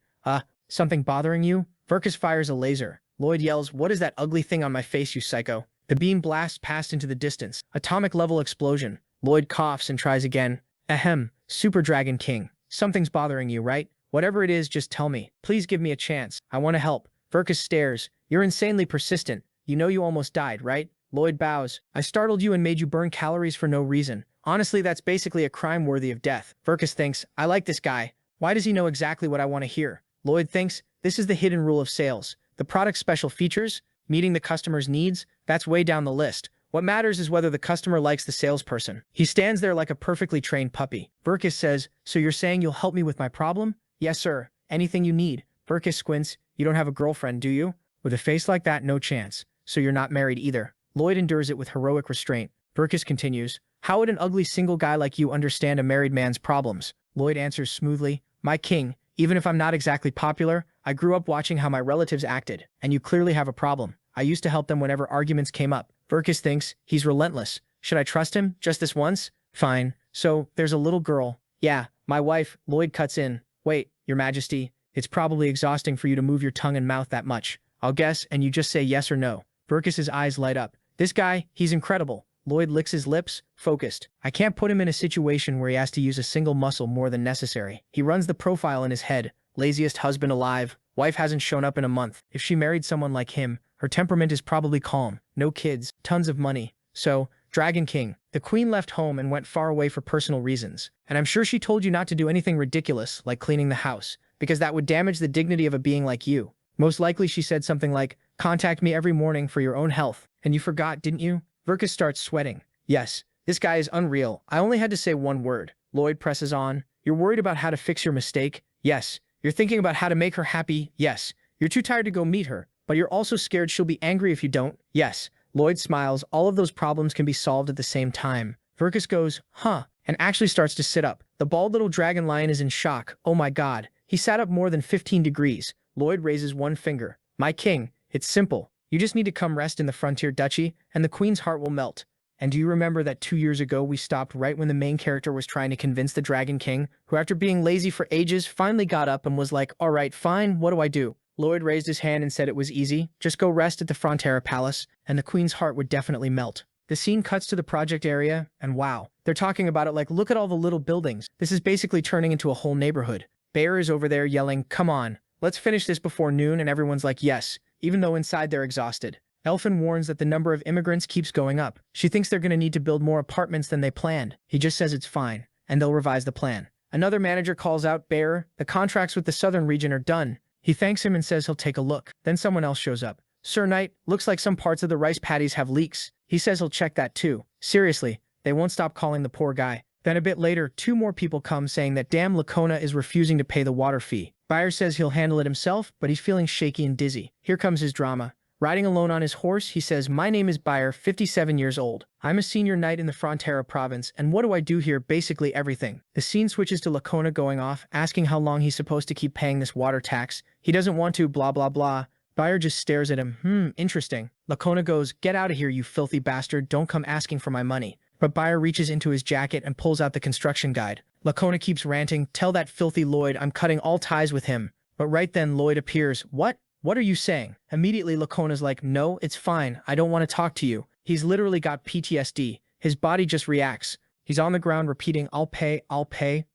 Something bothering you? Verkus fires a laser. Lloyd yells, what is that ugly thing on my face, you psycho? The beam blasts past into the distance. Atomic-level explosion. Lloyd coughs and tries again. Ahem, Super Dragon King. Something's bothering you, right? Whatever it is, just tell me. Please give me a chance. I want to help. Verkus stares. You're insanely persistent. You know you almost died, right? Lloyd bows. I startled you and made you burn calories for no reason. Honestly, that's basically a crime worthy of death. Verkus thinks, I like this guy. Why does he know exactly what I want to hear? Lloyd thinks, this is the hidden rule of sales. The product's special features, meeting the customer's needs, that's way down the list. What matters is whether the customer likes the salesperson. He stands there like a perfectly trained puppy. Verkus says, so you're saying you'll help me with my problem? Yes, sir. Anything you need. Verkus squints. You don't have a girlfriend, do you? With a face like that, no chance. So you're not married either. Lloyd endures it with heroic restraint. Verkus continues, how would an ugly single guy like you understand a married man's problems? Lloyd answers smoothly, my king, even if I'm not exactly popular, I grew up watching how my relatives acted, and you clearly have a problem. I used to help them whenever arguments came up. Verkus thinks, he's relentless. Should I trust him, just this once? Fine. So, there's a little girl. Yeah, my wife. Lloyd cuts in. Wait, your majesty, it's probably exhausting for you to move your tongue and mouth that much. I'll guess, and you just say yes or no. Verkus's eyes light up. This guy, he's incredible. Lloyd licks his lips, focused. I can't put him in a situation where he has to use a single muscle more than necessary. He runs the profile in his head. Laziest husband alive. Wife hasn't shown up in a month. If she married someone like him, her temperament is probably calm. No kids, tons of money. So, Dragon King. The queen left home and went far away for personal reasons. And I'm sure she told you not to do anything ridiculous like cleaning the house, because that would damage the dignity of a being like you. Most likely she said something like, contact me every morning for your own health. And you forgot, didn't you? Verkus starts sweating. Yes, this guy is unreal. I only had to say one word. Lloyd presses on. You're worried about how to fix your mistake? Yes. You're thinking about how to make her happy? Yes. You're too tired to go meet her, but you're also scared she'll be angry if you don't? Yes. Lloyd smiles. All of those problems can be solved at the same time. Verkus goes, huh, and actually starts to sit up. The bald little dragon lion is in shock. Oh my god. He sat up more than 15 degrees. Lloyd raises one finger. My king, it's simple. You just need to come rest in the frontier duchy, and the queen's heart will melt. And do you remember that 2 years ago we stopped right when the main character was trying to convince the Dragon King, who after being lazy for ages finally got up and was like, alright, fine, what do I do? Lloyd raised his hand and said it was easy. Just go rest at the Frontera Palace, and the queen's heart would definitely melt. The scene cuts to the project area, and wow, they're talking about it like, look at all the little buildings. This is basically turning into a whole neighborhood. Bear is over there yelling, come on, let's finish this before noon, and everyone's like, yes, even though inside they're exhausted. Elfin warns that the number of immigrants keeps going up. She thinks they're going to need to build more apartments than they planned. He just says it's fine, and they'll revise the plan. Another manager calls out, Bear, the contracts with the southern region are done. He thanks him and says he'll take a look. Then someone else shows up. Sir Knight, looks like some parts of the rice paddies have leaks. He says he'll check that too. Seriously, they won't stop calling the poor guy. Then a bit later, 2 more people come saying that damn Lacona is refusing to pay the water fee. Buyer says he'll handle it himself, but he's feeling shaky and dizzy. Here comes his drama. Riding alone on his horse, he says, my name is Buyer, 57 years old. I'm a senior knight in the Frontera province, and what do I do here? Basically everything. The scene switches to Lacona going off, asking how long he's supposed to keep paying this water tax. He doesn't want to, blah blah blah. Buyer just stares at him. Interesting. Lacona goes, get out of here, you filthy bastard, don't come asking for my money. But Buyer reaches into his jacket and pulls out the construction guide. Lacona keeps ranting, tell that filthy Lloyd I'm cutting all ties with him. But right then Lloyd appears. What? What are you saying? Immediately Lacona's like, no, it's fine, I don't want to talk to you. He's literally got PTSD. His body just reacts. He's on the ground repeating, I'll pay,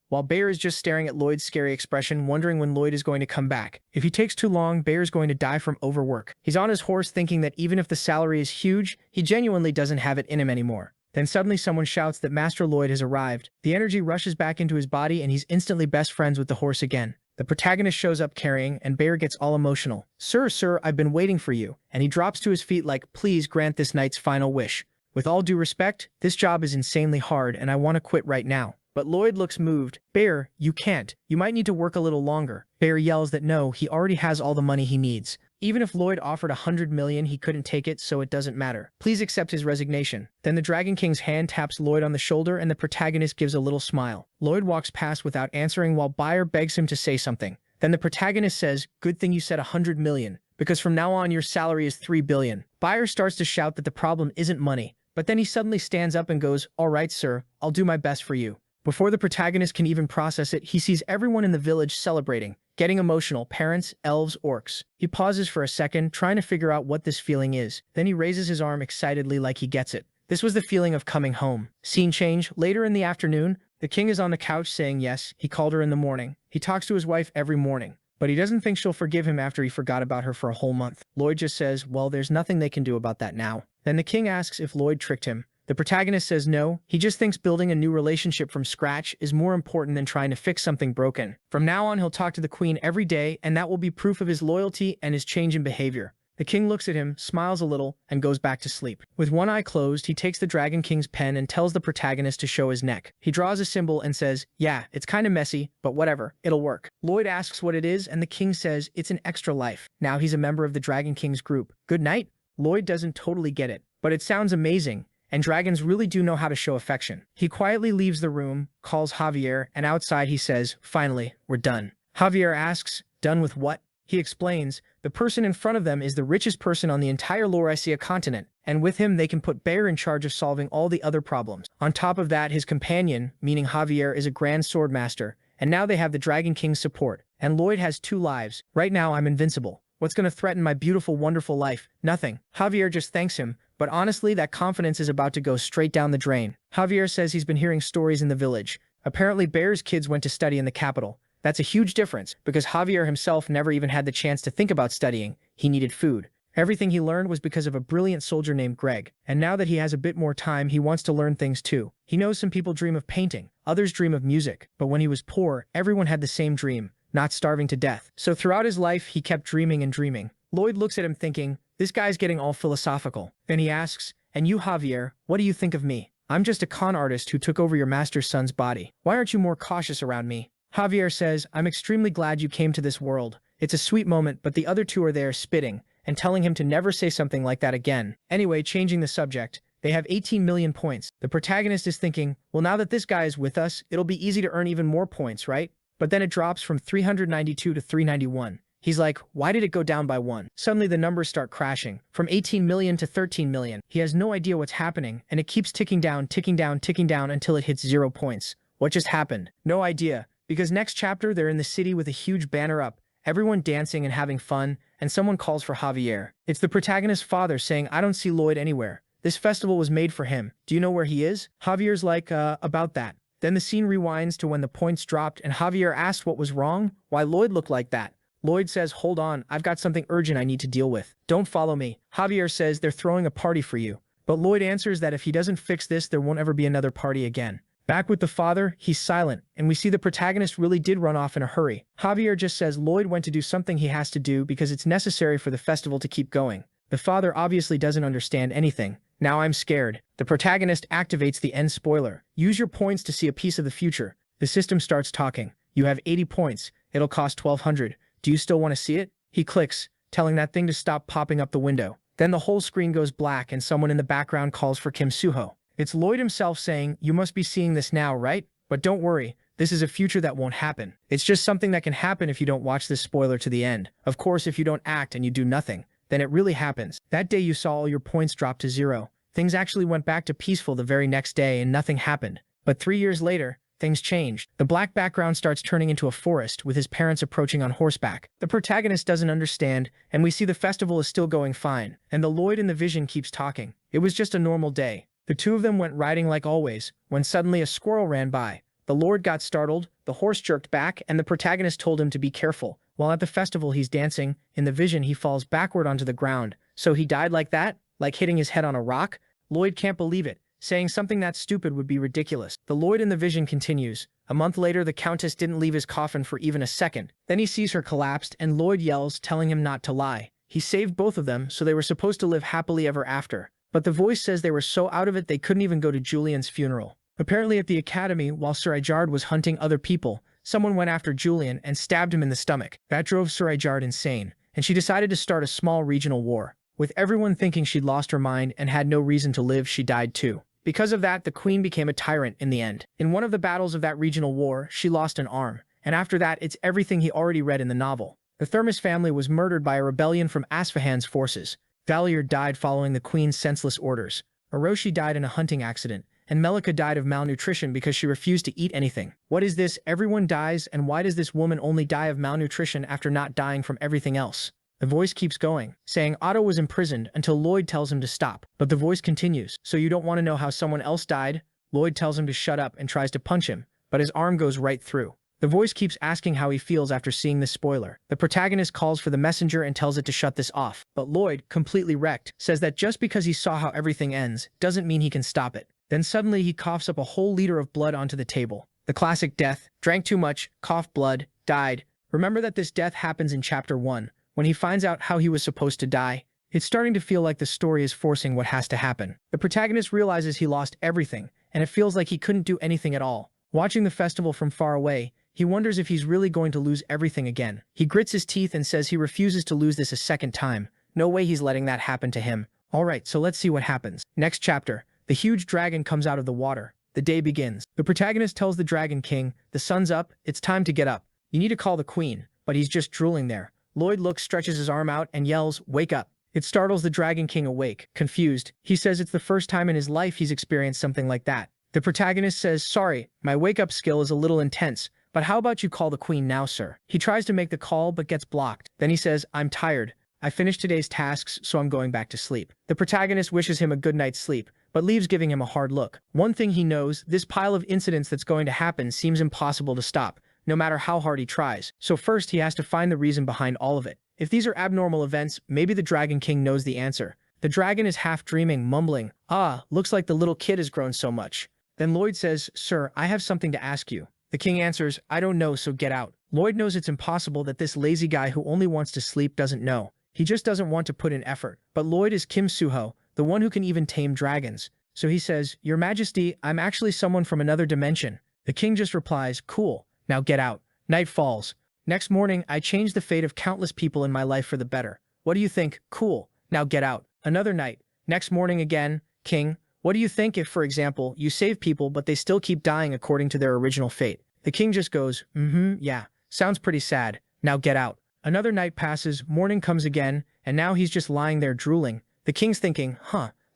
while Bear is just staring at Lloyd's scary expression, wondering when Lloyd is going to come back. If he takes too long, Bear is going to die from overwork. He's on his horse thinking that even if the salary is huge, he genuinely doesn't have it in him anymore. Then suddenly someone shouts that Master Lloyd has arrived. The energy rushes back into his body and he's instantly best friends with the horse again. The protagonist shows up carrying, and Bear gets all emotional. Sir, I've been waiting for you. And he drops to his feet like, please grant this knight's final wish. With all due respect, this job is insanely hard and I want to quit right now. But Lloyd looks moved. Bear, you can't. You might need to work a little longer. Bear yells that no, he already has all the money he needs. Even if Lloyd offered 100 million, he couldn't take it, so it doesn't matter. Please accept his resignation. Then the Dragon King's hand taps Lloyd on the shoulder and the protagonist gives a little smile. Lloyd walks past without answering while Buyer begs him to say something. Then the protagonist says, good thing you said 100 million, because from now on your salary is 3 billion. Buyer starts to shout that the problem isn't money, but then he suddenly stands up and goes, all right, sir, I'll do my best for you. Before the protagonist can even process it, he sees everyone in the village celebrating, getting emotional, parents, elves, orcs. He pauses for a second, trying to figure out what this feeling is. Then he raises his arm excitedly like he gets it. This was the feeling of coming home. Scene change. Later in the afternoon, the king is on the couch saying yes, he called her in the morning. He talks to his wife every morning, but he doesn't think she'll forgive him after he forgot about her for a whole month. Lloyd just says, well, there's nothing they can do about that now. Then the king asks if Lloyd tricked him. The protagonist says no, he just thinks building a new relationship from scratch is more important than trying to fix something broken. From now on, he'll talk to the queen every day, and that will be proof of his loyalty and his change in behavior. The king looks at him, smiles a little, and goes back to sleep. With one eye closed, he takes the Dragon King's pen and tells the protagonist to show his neck. He draws a symbol and says, yeah, it's kinda messy, but whatever, it'll work. Lloyd asks what it is, and the king says it's an extra life. Now he's a member of the Dragon King's group. Good night? Lloyd doesn't totally get it, but it sounds amazing. And dragons really do know how to show affection. He quietly leaves the room, calls Javier, and outside he says, finally, we're done. Javier asks, done with what? He explains, the person in front of them is the richest person on the entire Laurasia continent, and with him they can put Bear in charge of solving all the other problems. On top of that, his companion, meaning Javier, is a grand swordmaster, and now they have the Dragon King's support. And Lloyd has 2 lives. Right now I'm invincible. What's gonna threaten my beautiful, wonderful life? Nothing. Javier just thanks him, but honestly, that confidence is about to go straight down the drain. Javier says he's been hearing stories in the village. Apparently, Bear's kids went to study in the capital. That's a huge difference, because Javier himself never even had the chance to think about studying. He needed food. Everything he learned was because of a brilliant soldier named Greg, and now that he has a bit more time, he wants to learn things too. He knows some people dream of painting, others dream of music, but when he was poor, everyone had the same dream, not starving to death. So throughout his life, he kept dreaming and dreaming. Lloyd looks at him thinking, this guy's getting all philosophical. Then he asks, and you, Javier, what do you think of me? I'm just a con artist who took over your master's son's body. Why aren't you more cautious around me? Javier says, I'm extremely glad you came to this world. It's a sweet moment, but the other two are there spitting and telling him to never say something like that again. Anyway, changing the subject, they have 18 million points. The protagonist is thinking, well, now that this guy is with us, it'll be easy to earn even more points, right? But then it drops from 392 to 391. He's like, why did it go down by 1? Suddenly the numbers start crashing, from 18 million to 13 million. He has no idea what's happening, and it keeps ticking down until it hits 0 points. What just happened? No idea, because next chapter they're in the city with a huge banner up, everyone dancing and having fun, and someone calls for Javier. It's the protagonist's father saying, I don't see Lloyd anywhere. This festival was made for him. Do you know where he is? Javier's like, about that. Then the scene rewinds to when the points dropped and Javier asked what was wrong, why Lloyd looked like that. Lloyd says, hold on, I've got something urgent I need to deal with. Don't follow me. Javier says they're throwing a party for you. But Lloyd answers that if he doesn't fix this, there won't ever be another party again. Back with the father, he's silent, and we see the protagonist really did run off in a hurry. Javier just says Lloyd went to do something he has to do because it's necessary for the festival to keep going. The father obviously doesn't understand anything. Now I'm scared. The protagonist activates the end spoiler. Use your points to see a piece of the future. The system starts talking. You have 80 points. It'll cost 1,200. Do you still want to see it? He clicks, telling that thing to stop popping up the window. Then the whole screen goes black and someone in the background calls for Kim Suho. It's Lloyd himself saying, you must be seeing this now, right? But don't worry, this is a future that won't happen. It's just something that can happen if you don't watch this spoiler to the end. Of course, if you don't act and you do nothing, then it really happens. That day you saw all your points drop to 0. Things actually went back to peaceful the very next day and nothing happened. But 3 years later, things changed. The black background starts turning into a forest with his parents approaching on horseback. The protagonist doesn't understand, and we see the festival is still going fine, and the Lloyd in the vision keeps talking. It was just a normal day. The two of them went riding like always, when suddenly a squirrel ran by. The Lord got startled, the horse jerked back, and the protagonist told him to be careful. While at the festival he's dancing, in the vision he falls backward onto the ground. So he died like that? Like hitting his head on a rock? Lloyd can't believe it, saying something that stupid would be ridiculous. The Lloyd in the vision continues. A month later, the Countess didn't leave his coffin for even a second. Then he sees her collapsed, and Lloyd yells, telling him not to lie. He saved both of them, so they were supposed to live happily ever after. But the voice says they were so out of it they couldn't even go to Julian's funeral. Apparently at the academy, while Sir Ijard was hunting other people, someone went after Julian and stabbed him in the stomach. That drove Sir Ijard insane, and she decided to start a small regional war. With everyone thinking she'd lost her mind and had no reason to live, she died too. Because of that, the queen became a tyrant in the end. In one of the battles of that regional war, she lost an arm, and after that, it's everything he already read in the novel. The Thermos family was murdered by a rebellion from Asfahan's forces. Valier died following the queen's senseless orders. Orochi died in a hunting accident, and Melika died of malnutrition because she refused to eat anything. What is this? Everyone dies, and why does this woman only die of malnutrition after not dying from everything else? The voice keeps going, saying Otto was imprisoned until Lloyd tells him to stop. But the voice continues, so you don't want to know how someone else died? Lloyd tells him to shut up and tries to punch him, but his arm goes right through. The voice keeps asking how he feels after seeing this spoiler. The protagonist calls for the messenger and tells it to shut this off. But Lloyd, completely wrecked, says that just because he saw how everything ends, doesn't mean he can stop it. Then suddenly he coughs up a whole liter of blood onto the table. The classic death. Drank too much, coughed blood, died. Remember that this death happens in chapter 1, when he finds out how he was supposed to die. It's starting to feel like the story is forcing what has to happen. The protagonist realizes he lost everything, and it feels like he couldn't do anything at all. Watching the festival from far away, he wonders if he's really going to lose everything again. He grits his teeth and says he refuses to lose this a second time. No way he's letting that happen to him. Alright, so let's see what happens. Next chapter. The huge dragon comes out of the water. The day begins. The protagonist tells the Dragon King, the sun's up, it's time to get up. You need to call the queen, but he's just drooling there. Lloyd looks, stretches his arm out, and yells, wake up. It startles the Dragon King awake, confused. He says it's the first time in his life he's experienced something like that. The protagonist says, sorry, my wake-up skill is a little intense, but how about you call the queen now, sir? He tries to make the call but gets blocked. Then he says, I'm tired. I finished today's tasks, so I'm going back to sleep. The protagonist wishes him a good night's sleep, but leaves giving him a hard look. One thing he knows, this pile of incidents that's going to happen seems impossible to stop, no matter how hard he tries. So first he has to find the reason behind all of it. If these are abnormal events, maybe the Dragon King knows the answer. The dragon is half dreaming, mumbling, "Ah, looks like the little kid has grown so much." Then Lloyd says, "Sir, I have something to ask you." The king answers, "I don't know, so get out." Lloyd knows it's impossible that this lazy guy who only wants to sleep doesn't know. He just doesn't want to put in effort. But Lloyd is Kim Suho, the one who can even tame dragons. So he says, "Your Majesty, I'm actually someone from another dimension." The king just replies, "Cool, now get out." Night falls. Next morning, I changed the fate of countless people in my life for the better. What do you think? Cool, now get out. Another night. Next morning again, King. What do you think if, for example, you save people but they still keep dying according to their original fate? The king just goes, yeah, sounds pretty sad. Now get out. Another night passes, morning comes again, and now he's just lying there drooling. The king's thinking,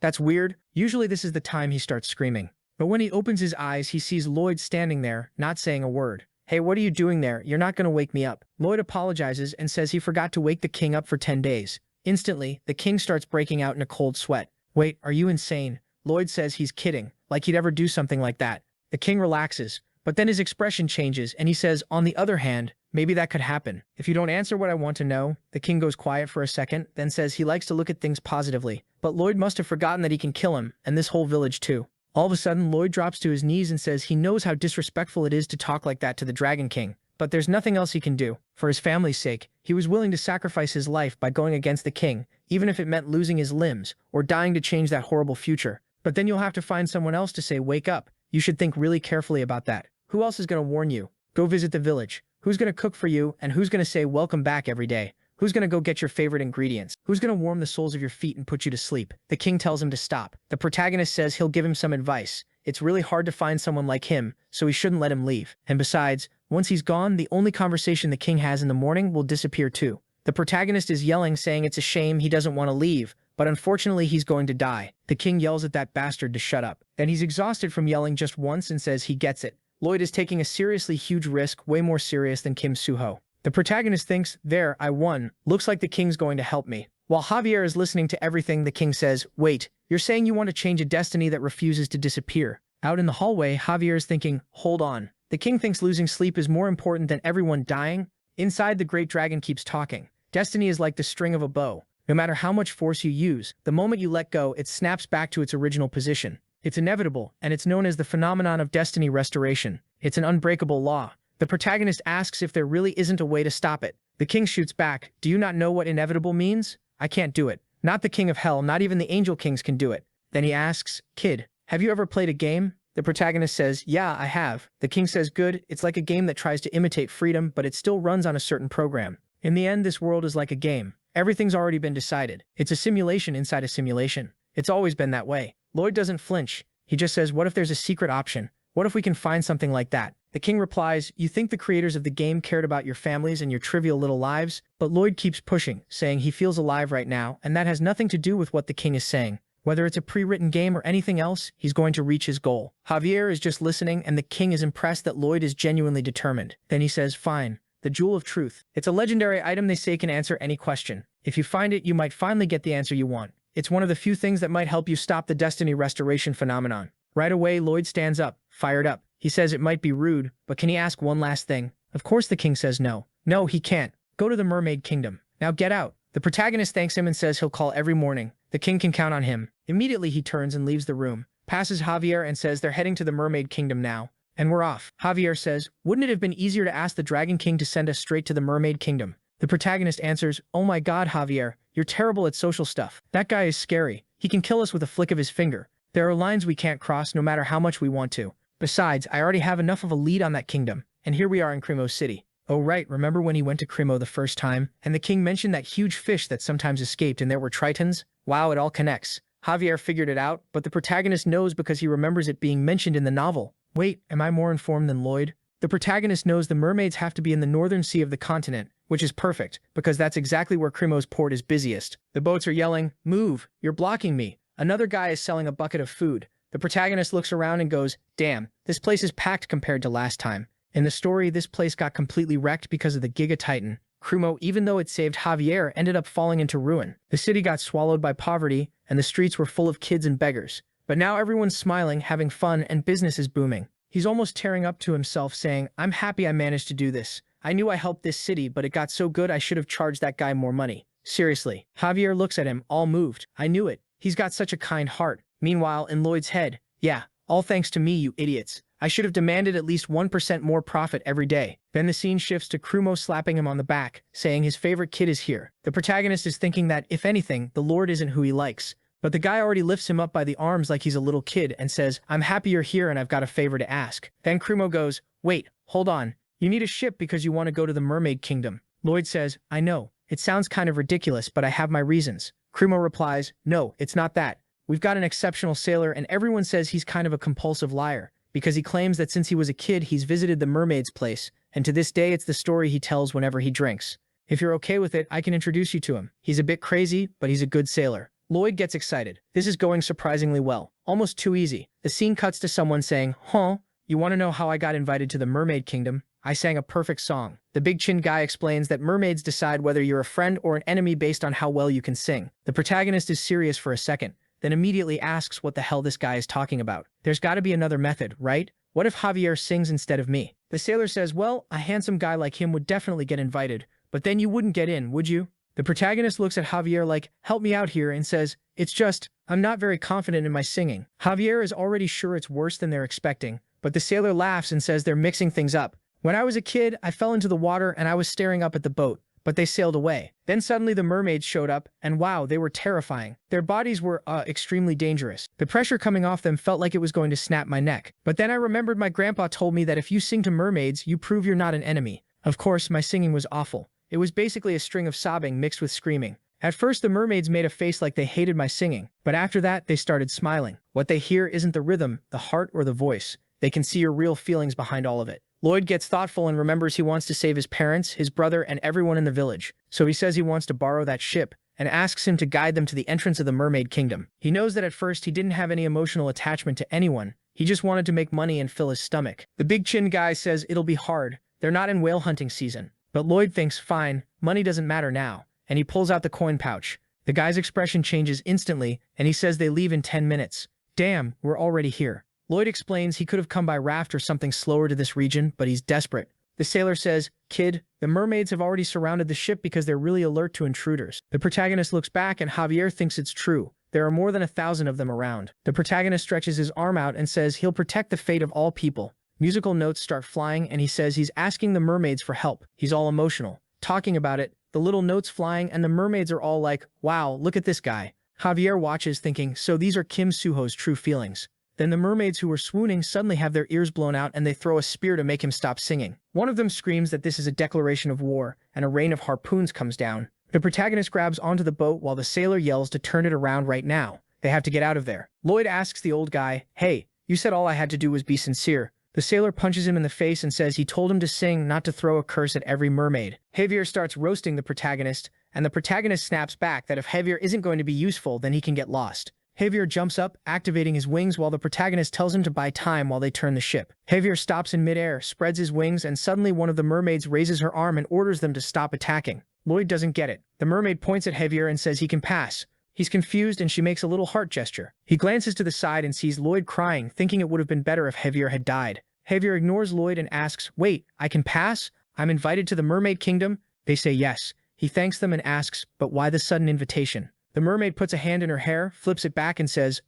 that's weird. Usually this is the time he starts screaming. But when he opens his eyes, he sees Lloyd standing there, not saying a word. "Hey, what are you doing there? You're not going to wake me up." Lloyd apologizes and says he forgot to wake the king up for 10 days. Instantly, the king starts breaking out in a cold sweat. "Wait, are you insane?" Lloyd says he's kidding, like he'd ever do something like that. The king relaxes, but then his expression changes and he says, "On the other hand, maybe that could happen. If you don't answer what I want to know." The king goes quiet for a second, then says he likes to look at things positively. But Lloyd must have forgotten that he can kill him, and this whole village too. All of a sudden, Lloyd drops to his knees and says he knows how disrespectful it is to talk like that to the Dragon King. But there's nothing else he can do. For his family's sake, he was willing to sacrifice his life by going against the king, even if it meant losing his limbs or dying to change that horrible future. But then you'll have to find someone else to say, "Wake up." You should think really carefully about that. Who else is going to warn you? Go visit the village. Who's going to cook for you, and who's going to say welcome back every day? Who's going to go get your favorite ingredients? Who's going to warm the soles of your feet and put you to sleep? The king tells him to stop. The protagonist says he'll give him some advice. It's really hard to find someone like him, so we shouldn't let him leave. And besides, once he's gone, the only conversation the king has in the morning will disappear too. The protagonist is yelling, saying it's a shame he doesn't want to leave, but unfortunately he's going to die. The king yells at that bastard to shut up. Then he's exhausted from yelling just once and says he gets it. Lloyd is taking a seriously huge risk, way more serious than Kim Suho. The protagonist thinks, "There, I won. Looks like the king's going to help me." While Javier is listening to everything, the king says, "Wait, you're saying you want to change a destiny that refuses to disappear?" Out in the hallway, Javier is thinking, "Hold on." The king thinks losing sleep is more important than everyone dying. Inside, the great dragon keeps talking. Destiny is like the string of a bow. No matter how much force you use, the moment you let go, it snaps back to its original position. It's inevitable, and it's known as the phenomenon of destiny restoration. It's an unbreakable law. The protagonist asks if there really isn't a way to stop it. The king shoots back, "Do you not know what inevitable means? I can't do it. Not the king of hell, not even the angel kings can do it." Then he asks, "Kid, have you ever played a game?" The protagonist says, "Yeah, I have." The king says, "Good, it's like a game that tries to imitate freedom, but it still runs on a certain program. In the end, this world is like a game. Everything's already been decided. It's a simulation inside a simulation. It's always been that way." Lloyd doesn't flinch. He just says, "What if there's a secret option? What if we can find something like that?" The king replies, "You think the creators of the game cared about your families and your trivial little lives?" But Lloyd keeps pushing, saying he feels alive right now, and that has nothing to do with what the king is saying. Whether it's a pre-written game or anything else, he's going to reach his goal. Javier is just listening, and the king is impressed that Lloyd is genuinely determined. Then he says, "Fine. The Jewel of Truth. It's a legendary item they say can answer any question. If you find it, you might finally get the answer you want. It's one of the few things that might help you stop the destiny restoration phenomenon." Right away, Lloyd stands up, fired up. He says it might be rude, but can he ask one last thing? Of course the king says no. No, he can't. Go to the Mermaid Kingdom. Now get out. The protagonist thanks him and says he'll call every morning. The king can count on him. Immediately he turns and leaves the room, passes Javier and says they're heading to the Mermaid Kingdom now. And we're off. Javier says, "Wouldn't it have been easier to ask the Dragon King to send us straight to the Mermaid Kingdom?" The protagonist answers, "Oh my god, Javier, you're terrible at social stuff. That guy is scary. He can kill us with a flick of his finger. There are lines we can't cross no matter how much we want to. Besides, I already have enough of a lead on that kingdom, and here we are in Cremo City." Oh right, remember when he went to Cremo the first time, and the king mentioned that huge fish that sometimes escaped and there were tritons? Wow, it all connects. Javier figured it out, but the protagonist knows because he remembers it being mentioned in the novel. Wait, am I more informed than Lloyd? The protagonist knows the mermaids have to be in the northern sea of the continent, which is perfect, because that's exactly where Cremo's port is busiest. The boats are yelling, "Move, you're blocking me." Another guy is selling a bucket of food. The protagonist looks around and goes, "Damn, this place is packed compared to last time." In the story, this place got completely wrecked because of the Giga Titan. Cremo, even though it saved Javier, ended up falling into ruin. The city got swallowed by poverty, and the streets were full of kids and beggars. But now everyone's smiling, having fun, and business is booming. He's almost tearing up to himself, saying, "I'm happy I managed to do this. I knew I helped this city, but it got so good I should have charged that guy more money. Seriously. Javier looks at him, all moved. I knew it. He's got such a kind heart. Meanwhile, in Lloyd's head, yeah, all thanks to me, you idiots. I should have demanded at least 1% more profit every day. Then the scene shifts to Krumo slapping him on the back, saying his favorite kid is here. The protagonist is thinking that, if anything, the Lord isn't who he likes. But the guy already lifts him up by the arms like he's a little kid and says, I'm happy you're here and I've got a favor to ask. Then Krumo goes, wait, hold on. You need a ship because you want to go to the Mermaid Kingdom. Lloyd says, I know. It sounds kind of ridiculous, but I have my reasons. Krumo replies, no, it's not that. We've got an exceptional sailor and everyone says he's kind of a compulsive liar, because he claims that since he was a kid he's visited the mermaid's place, and to this day it's the story he tells whenever he drinks. If you're okay with it, I can introduce you to him. He's a bit crazy, but he's a good sailor. Lloyd gets excited. This is going surprisingly well. Almost too easy. The scene cuts to someone saying, huh? You want to know how I got invited to the Mermaid Kingdom? I sang a perfect song. The big chin guy explains that mermaids decide whether you're a friend or an enemy based on how well you can sing. The protagonist is serious for a second, then immediately asks what the hell this guy is talking about. There's got to be another method, right? What if Javier sings instead of me? The sailor says, well, a handsome guy like him would definitely get invited, but then you wouldn't get in, would you? The protagonist looks at Javier like, help me out here, and says, it's just, I'm not very confident in my singing. Javier is already sure it's worse than they're expecting, but the sailor laughs and says they're mixing things up. When I was a kid, I fell into the water and I was staring up at the boat, but they sailed away. Then suddenly the mermaids showed up, and wow, they were terrifying. Their bodies were, extremely dangerous. The pressure coming off them felt like it was going to snap my neck. But then I remembered my grandpa told me that if you sing to mermaids, you prove you're not an enemy. Of course, my singing was awful. It was basically a string of sobbing mixed with screaming. At first, the mermaids made a face like they hated my singing, but after that, they started smiling. What they hear isn't the rhythm, the heart, or the voice. They can see your real feelings behind all of it. Lloyd gets thoughtful and remembers he wants to save his parents, his brother, and everyone in the village. So he says he wants to borrow that ship, and asks him to guide them to the entrance of the Mermaid Kingdom. He knows that at first he didn't have any emotional attachment to anyone. He just wanted to make money and fill his stomach. The big chin guy says it'll be hard. They're not in whale hunting season. But Lloyd thinks, fine, money doesn't matter now, and he pulls out the coin pouch. The guy's expression changes instantly, and he says they leave in 10 minutes. Damn, we're already here. Lloyd explains he could have come by raft or something slower to this region, but he's desperate. The sailor says, kid, the mermaids have already surrounded the ship because they're really alert to intruders. The protagonist looks back and Javier thinks it's true. There are more than 1,000 of them around. The protagonist stretches his arm out and says he'll protect the fate of all people. Musical notes start flying and he says he's asking the mermaids for help. He's all emotional, talking about it, the little notes flying, and the mermaids are all like, wow, look at this guy. Javier watches thinking, so these are Kim Suho's true feelings. Then the mermaids who were swooning suddenly have their ears blown out and they throw a spear to make him stop singing. One of them screams that this is a declaration of war, and a rain of harpoons comes down. The protagonist grabs onto the boat while the sailor yells to turn it around right now. They have to get out of there. Lloyd asks the old guy, hey, you said all I had to do was be sincere. The sailor punches him in the face and says he told him to sing, not to throw a curse at every mermaid. Javier starts roasting the protagonist, and the protagonist snaps back that if Javier isn't going to be useful, then he can get lost. Javier jumps up, activating his wings while the protagonist tells him to buy time while they turn the ship. Javier stops in midair, spreads his wings, and suddenly one of the mermaids raises her arm and orders them to stop attacking. Lloyd doesn't get it. The mermaid points at Javier and says he can pass. He's confused and she makes a little heart gesture. He glances to the side and sees Lloyd crying, thinking it would have been better if Javier had died. Javier ignores Lloyd and asks, wait, I can pass? I'm invited to the Mermaid Kingdom? They say yes. He thanks them and asks, but why the sudden invitation? The mermaid puts a hand in her hair, flips it back and says,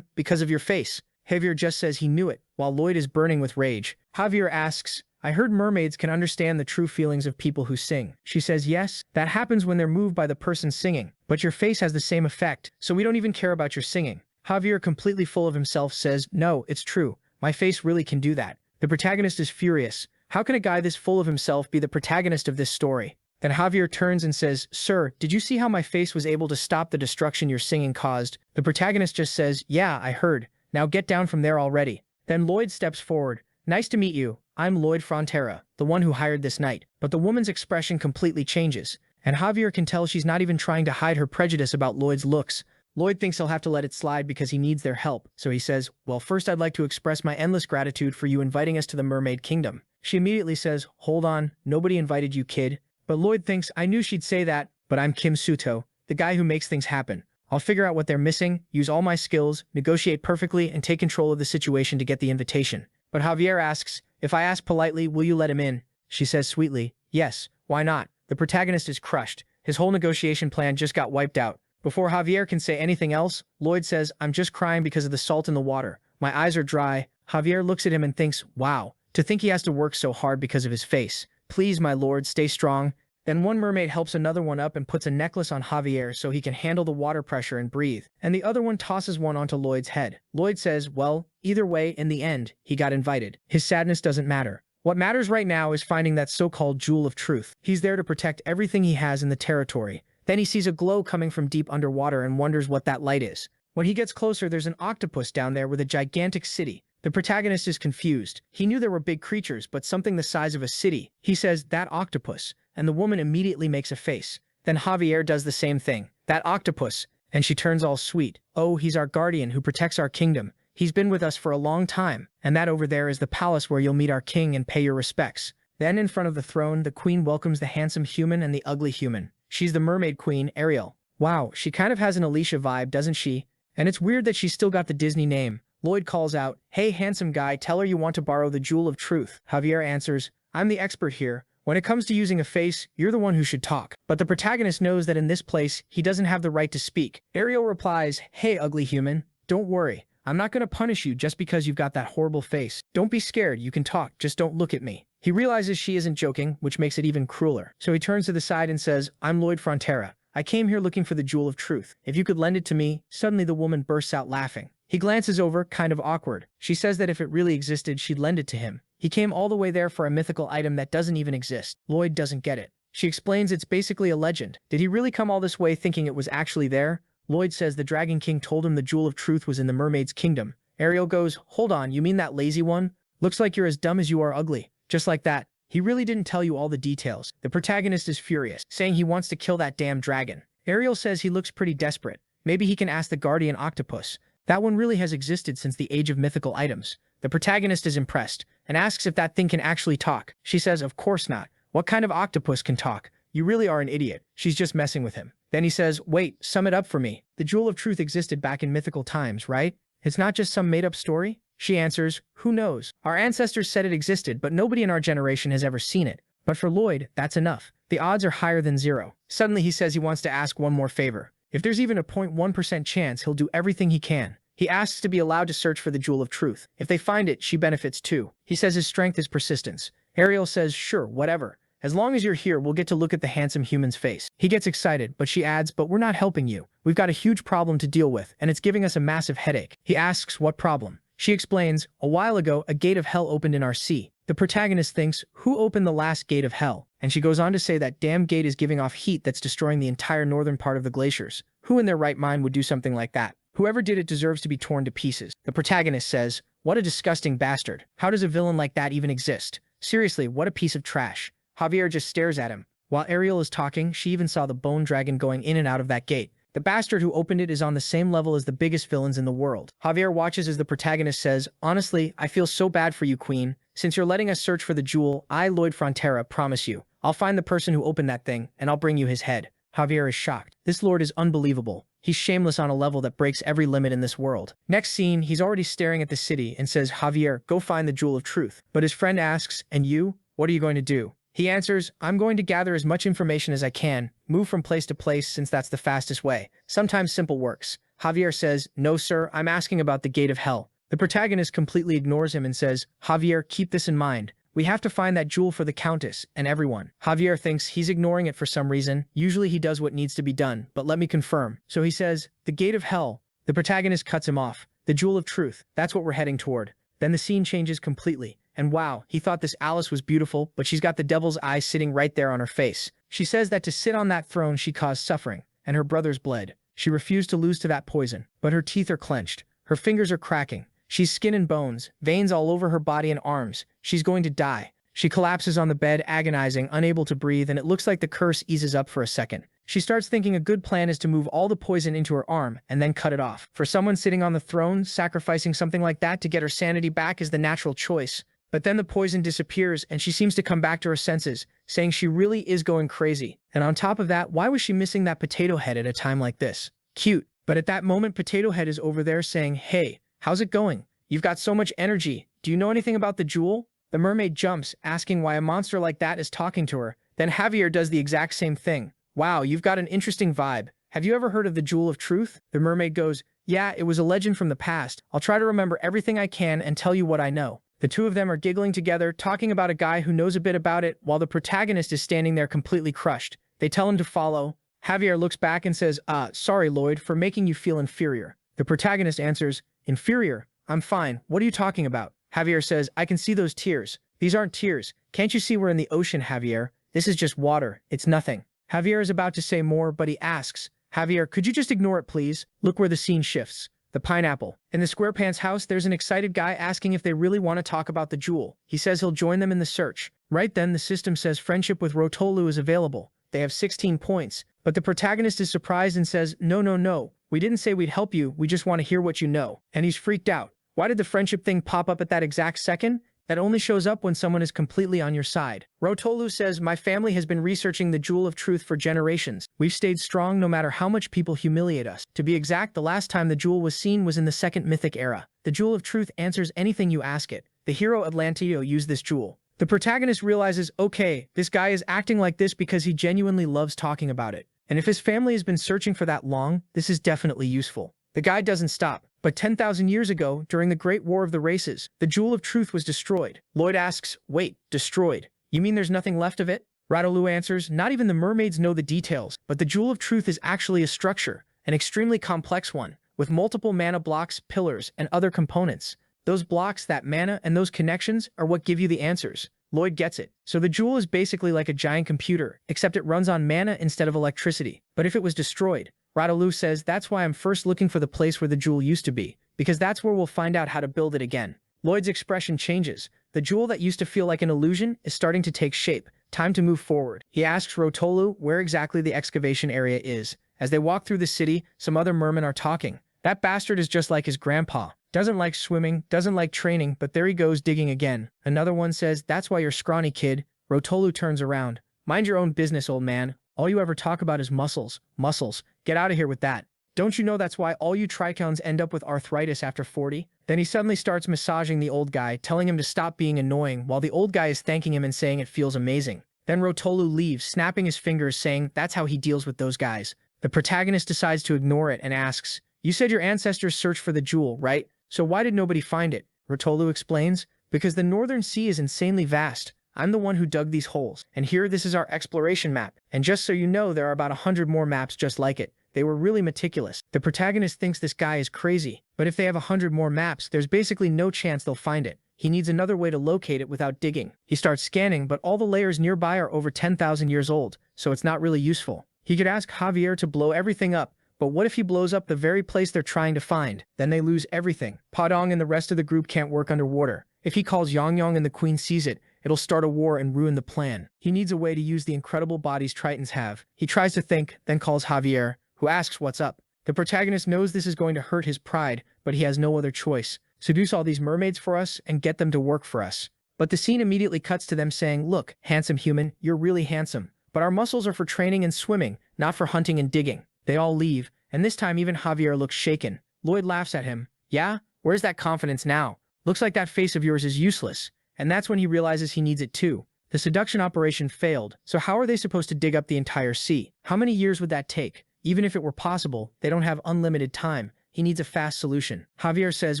because of your face. Javier just says he knew it, while Lloyd is burning with rage. Javier asks, I heard mermaids can understand the true feelings of people who sing. She says yes, that happens when they're moved by the person singing. But your face has the same effect, so we don't even care about your singing. Javier, completely full of himself, says, no, it's true. My face really can do that. The protagonist is furious. How can a guy this full of himself be the protagonist of this story? Then Javier turns and says, sir, did you see how my face was able to stop the destruction your singing caused? The protagonist just says, yeah, I heard. Now get down from there already. Then Lloyd steps forward. Nice to meet you. I'm Lloyd Frontera, the one who hired this night. But the woman's expression completely changes, and Javier can tell she's not even trying to hide her prejudice about Lloyd's looks. Lloyd thinks he'll have to let it slide because he needs their help, so he says, well, first I'd like to express my endless gratitude for you inviting us to the Mermaid Kingdom. She immediately says, hold on, nobody invited you, kid. But Lloyd thinks, I knew she'd say that, but I'm Kim Suto, the guy who makes things happen. I'll figure out what they're missing, use all my skills, negotiate perfectly, and take control of the situation to get the invitation. But Javier asks, if I ask politely, will you let him in? She says sweetly, Yes, why not? The protagonist is crushed. His whole negotiation plan just got wiped out. Before Javier can say anything else, Lloyd says, I'm just crying because of the salt in the water. My eyes are dry. Javier looks at him and thinks, wow, to think he has to work so hard because of his face. Please, my lord, stay strong. Then one mermaid helps another one up and puts a necklace on Javier so he can handle the water pressure and breathe, and the other one tosses one onto Lloyd's head. Lloyd says, well, either way, in the end, he got invited. His sadness doesn't matter. What matters right now is finding that so-called jewel of truth. He's there to protect everything he has in the territory. Then he sees a glow coming from deep underwater and wonders what that light is. When he gets closer, there's an octopus down there with a gigantic city. The protagonist is confused. He knew there were big creatures, but something the size of a city. He says, that octopus, and the woman immediately makes a face. Then Javier does the same thing. That octopus, and she turns all sweet. Oh, he's our guardian who protects our kingdom. He's been with us for a long time, and that over there is the palace where you'll meet our king and pay your respects. Then in front of the throne, the queen welcomes the handsome human and the ugly human. She's the mermaid queen, Ariel. Wow, she kind of has an Alicia vibe, doesn't she? And it's weird that she's still got the Disney name. Lloyd calls out, hey, handsome guy, tell her you want to borrow the jewel of truth. Javier answers, I'm the expert here. When it comes to using a face, you're the one who should talk. But the protagonist knows that in this place, he doesn't have the right to speak. Ariel replies, hey, ugly human, don't worry. I'm not going to punish you just because you've got that horrible face. Don't be scared, you can talk, just don't look at me. He realizes she isn't joking, which makes it even crueler. So he turns to the side and says, I'm Lloyd Frontera. I came here looking for the jewel of truth. If you could lend it to me. Suddenly the woman bursts out laughing. He glances over, kind of awkward. She says that if it really existed, she'd lend it to him. He came all the way there for a mythical item that doesn't even exist. Lloyd doesn't get it. She explains it's basically a legend. Did he really come all this way thinking it was actually there? Lloyd says the Dragon King told him the jewel of truth was in the mermaid's kingdom. Ariel goes, hold on, you mean that lazy one? Looks like you're as dumb as you are ugly. Just like that. He really didn't tell you all the details. The protagonist is furious, saying he wants to kill that damn dragon. Ariel says he looks pretty desperate. Maybe he can ask the guardian octopus. That one really has existed since the age of mythical items. The protagonist is impressed and asks if that thing can actually talk. She says, of course not. What kind of octopus can talk? You really are an idiot. She's just messing with him. Then he says, wait, sum it up for me. The jewel of truth existed back in mythical times, right? It's not just some made-up story? She answers, who knows? Our ancestors said it existed, but nobody in our generation has ever seen it. But for Lloyd, that's enough. The odds are higher than zero. Suddenly he says he wants to ask one more favor. If there's even a 0.1% chance, he'll do everything he can. He asks to be allowed to search for the jewel of truth. If they find it, she benefits too. He says his strength is persistence. Ariel says, sure, whatever. As long as you're here, we'll get to look at the handsome human's face. He gets excited, but she adds, but we're not helping you. We've got a huge problem to deal with, and it's giving us a massive headache. He asks, what problem? She explains, a while ago, a gate of hell opened in our sea. The protagonist thinks, who opened the last gate of hell? And she goes on to say that damn gate is giving off heat that's destroying the entire northern part of the glaciers. Who in their right mind would do something like that? Whoever did it deserves to be torn to pieces. The protagonist says, what a disgusting bastard. How does a villain like that even exist? Seriously, what a piece of trash. Javier just stares at him. While Ariel is talking, she even saw the bone dragon going in and out of that gate. The bastard who opened it is on the same level as the biggest villains in the world. Javier watches as the protagonist says, honestly, I feel so bad for you, Queen. Since you're letting us search for the jewel, I, Lloyd Frontera, promise you, I'll find the person who opened that thing, and I'll bring you his head. Javier is shocked. This lord is unbelievable. He's shameless on a level that breaks every limit in this world. Next scene, he's already staring at the city and says, Javier, go find the jewel of truth. But his friend asks, and you? What are you going to do? He answers, I'm going to gather as much information as I can, move from place to place since that's the fastest way. Sometimes simple works. Javier says, no sir, I'm asking about the gate of hell. The protagonist completely ignores him and says, Javier, keep this in mind. We have to find that jewel for the Countess and everyone. Javier thinks he's ignoring it for some reason. Usually he does what needs to be done, but let me confirm. So he says, the gate of hell. The protagonist cuts him off. The jewel of truth. That's what we're heading toward. Then the scene changes completely. And wow, he thought this Alice was beautiful, but she's got the devil's eye sitting right there on her face. She says that to sit on that throne she caused suffering, and her brothers bled. She refused to lose to that poison, but her teeth are clenched. Her fingers are cracking. She's skin and bones, veins all over her body and arms. She's going to die. She collapses on the bed, agonizing, unable to breathe, and it looks like the curse eases up for a second. She starts thinking a good plan is to move all the poison into her arm and then cut it off. For someone sitting on the throne, sacrificing something like that to get her sanity back is the natural choice. But then the poison disappears and she seems to come back to her senses, saying she really is going crazy. And on top of that, why was she missing that potato head at a time like this? Cute. But at that moment, Potato Head is over there saying, hey, how's it going? You've got so much energy. Do you know anything about the jewel? The mermaid jumps, asking why a monster like that is talking to her. Then Javier does the exact same thing. Wow, you've got an interesting vibe. Have you ever heard of the Jewel of Truth? The mermaid goes, yeah, it was a legend from the past. I'll try to remember everything I can and tell you what I know. The two of them are giggling together, talking about a guy who knows a bit about it, while the protagonist is standing there completely crushed. They tell him to follow. Javier looks back and says, sorry, Lloyd, for making you feel inferior. The protagonist answers, inferior? I'm fine. What are you talking about? Javier says, I can see those tears. These aren't tears. Can't you see we're in the ocean, Javier? This is just water. It's nothing. Javier is about to say more, but he asks, Javier, could you just ignore it, please? Look where the scene shifts. The pineapple. In the SquarePants house, there's an excited guy asking if they really want to talk about the jewel. He says he'll join them in the search. Right then, the system says friendship with Rotolu is available. They have 16 points. But the protagonist is surprised and says, no. We didn't say we'd help you. We just want to hear what you know. And he's freaked out. Why did the friendship thing pop up at that exact second? That only shows up when someone is completely on your side. Rotolu says, my family has been researching the Jewel of Truth for generations. We've stayed strong no matter how much people humiliate us. To be exact, the last time the jewel was seen was in the second mythic era. The Jewel of Truth answers anything you ask it. The hero Atlantido used this jewel. The protagonist realizes, okay, this guy is acting like this because he genuinely loves talking about it. And if his family has been searching for that long, this is definitely useful. The guy doesn't stop. But 10,000 years ago, during the Great War of the Races, the Jewel of Truth was destroyed. Lloyd asks, wait, destroyed? You mean there's nothing left of it? Rotolu answers, not even the mermaids know the details, but the Jewel of Truth is actually a structure, an extremely complex one, with multiple mana blocks, pillars, and other components. Those blocks, that mana, and those connections are what give you the answers. Lloyd gets it. So the jewel is basically like a giant computer, except it runs on mana instead of electricity. But if it was destroyed, Rotolu says that's why I'm first looking for the place where the jewel used to be, because that's where we'll find out how to build it again. Lloyd's expression changes. The jewel that used to feel like an illusion is starting to take shape. Time to move forward. He asks Rotolu where exactly the excavation area is. As they walk through the city, some other mermen are talking. That bastard is just like his grandpa. Doesn't like swimming, doesn't like training, but there he goes digging again. Another one says, that's why you're scrawny, kid. Rotolu turns around. Mind your own business, old man. All you ever talk about is muscles. Muscles. Get out of here with that. Don't you know that's why all you tricons end up with arthritis after 40? Then he suddenly starts massaging the old guy, telling him to stop being annoying, while the old guy is thanking him and saying it feels amazing. Then Rotolu leaves, snapping his fingers, saying that's how he deals with those guys. The protagonist decides to ignore it and asks, you said your ancestors searched for the jewel, right? So why did nobody find it? Rotolu explains, because the Northern Sea is insanely vast. I'm the one who dug these holes. And here, this is our exploration map. And just so you know, there are about 100 more maps just like it. They were really meticulous. The protagonist thinks this guy is crazy. But if they have 100 more maps, there's basically no chance they'll find it. He needs another way to locate it without digging. He starts scanning, but all the layers nearby are over 10,000 years old, so it's not really useful. He could ask Javier to blow everything up, but what if he blows up the very place they're trying to find? Then they lose everything. Padong and the rest of the group can't work underwater. If he calls Yongyong and the queen sees it, it'll start a war and ruin the plan. He needs a way to use the incredible bodies Tritons have. He tries to think, then calls Javier, who asks what's up. The protagonist knows this is going to hurt his pride, but he has no other choice. Seduce all these mermaids for us and get them to work for us. But the scene immediately cuts to them saying, look, handsome human, you're really handsome. But our muscles are for training and swimming, not for hunting and digging. They all leave, and this time even Javier looks shaken. Lloyd laughs at him. Yeah? Where's that confidence now? Looks like that face of yours is useless. And that's when he realizes he needs it too. The seduction operation failed, so how are they supposed to dig up the entire sea? How many years would that take? Even if it were possible, they don't have unlimited time. He needs a fast solution. Javier says,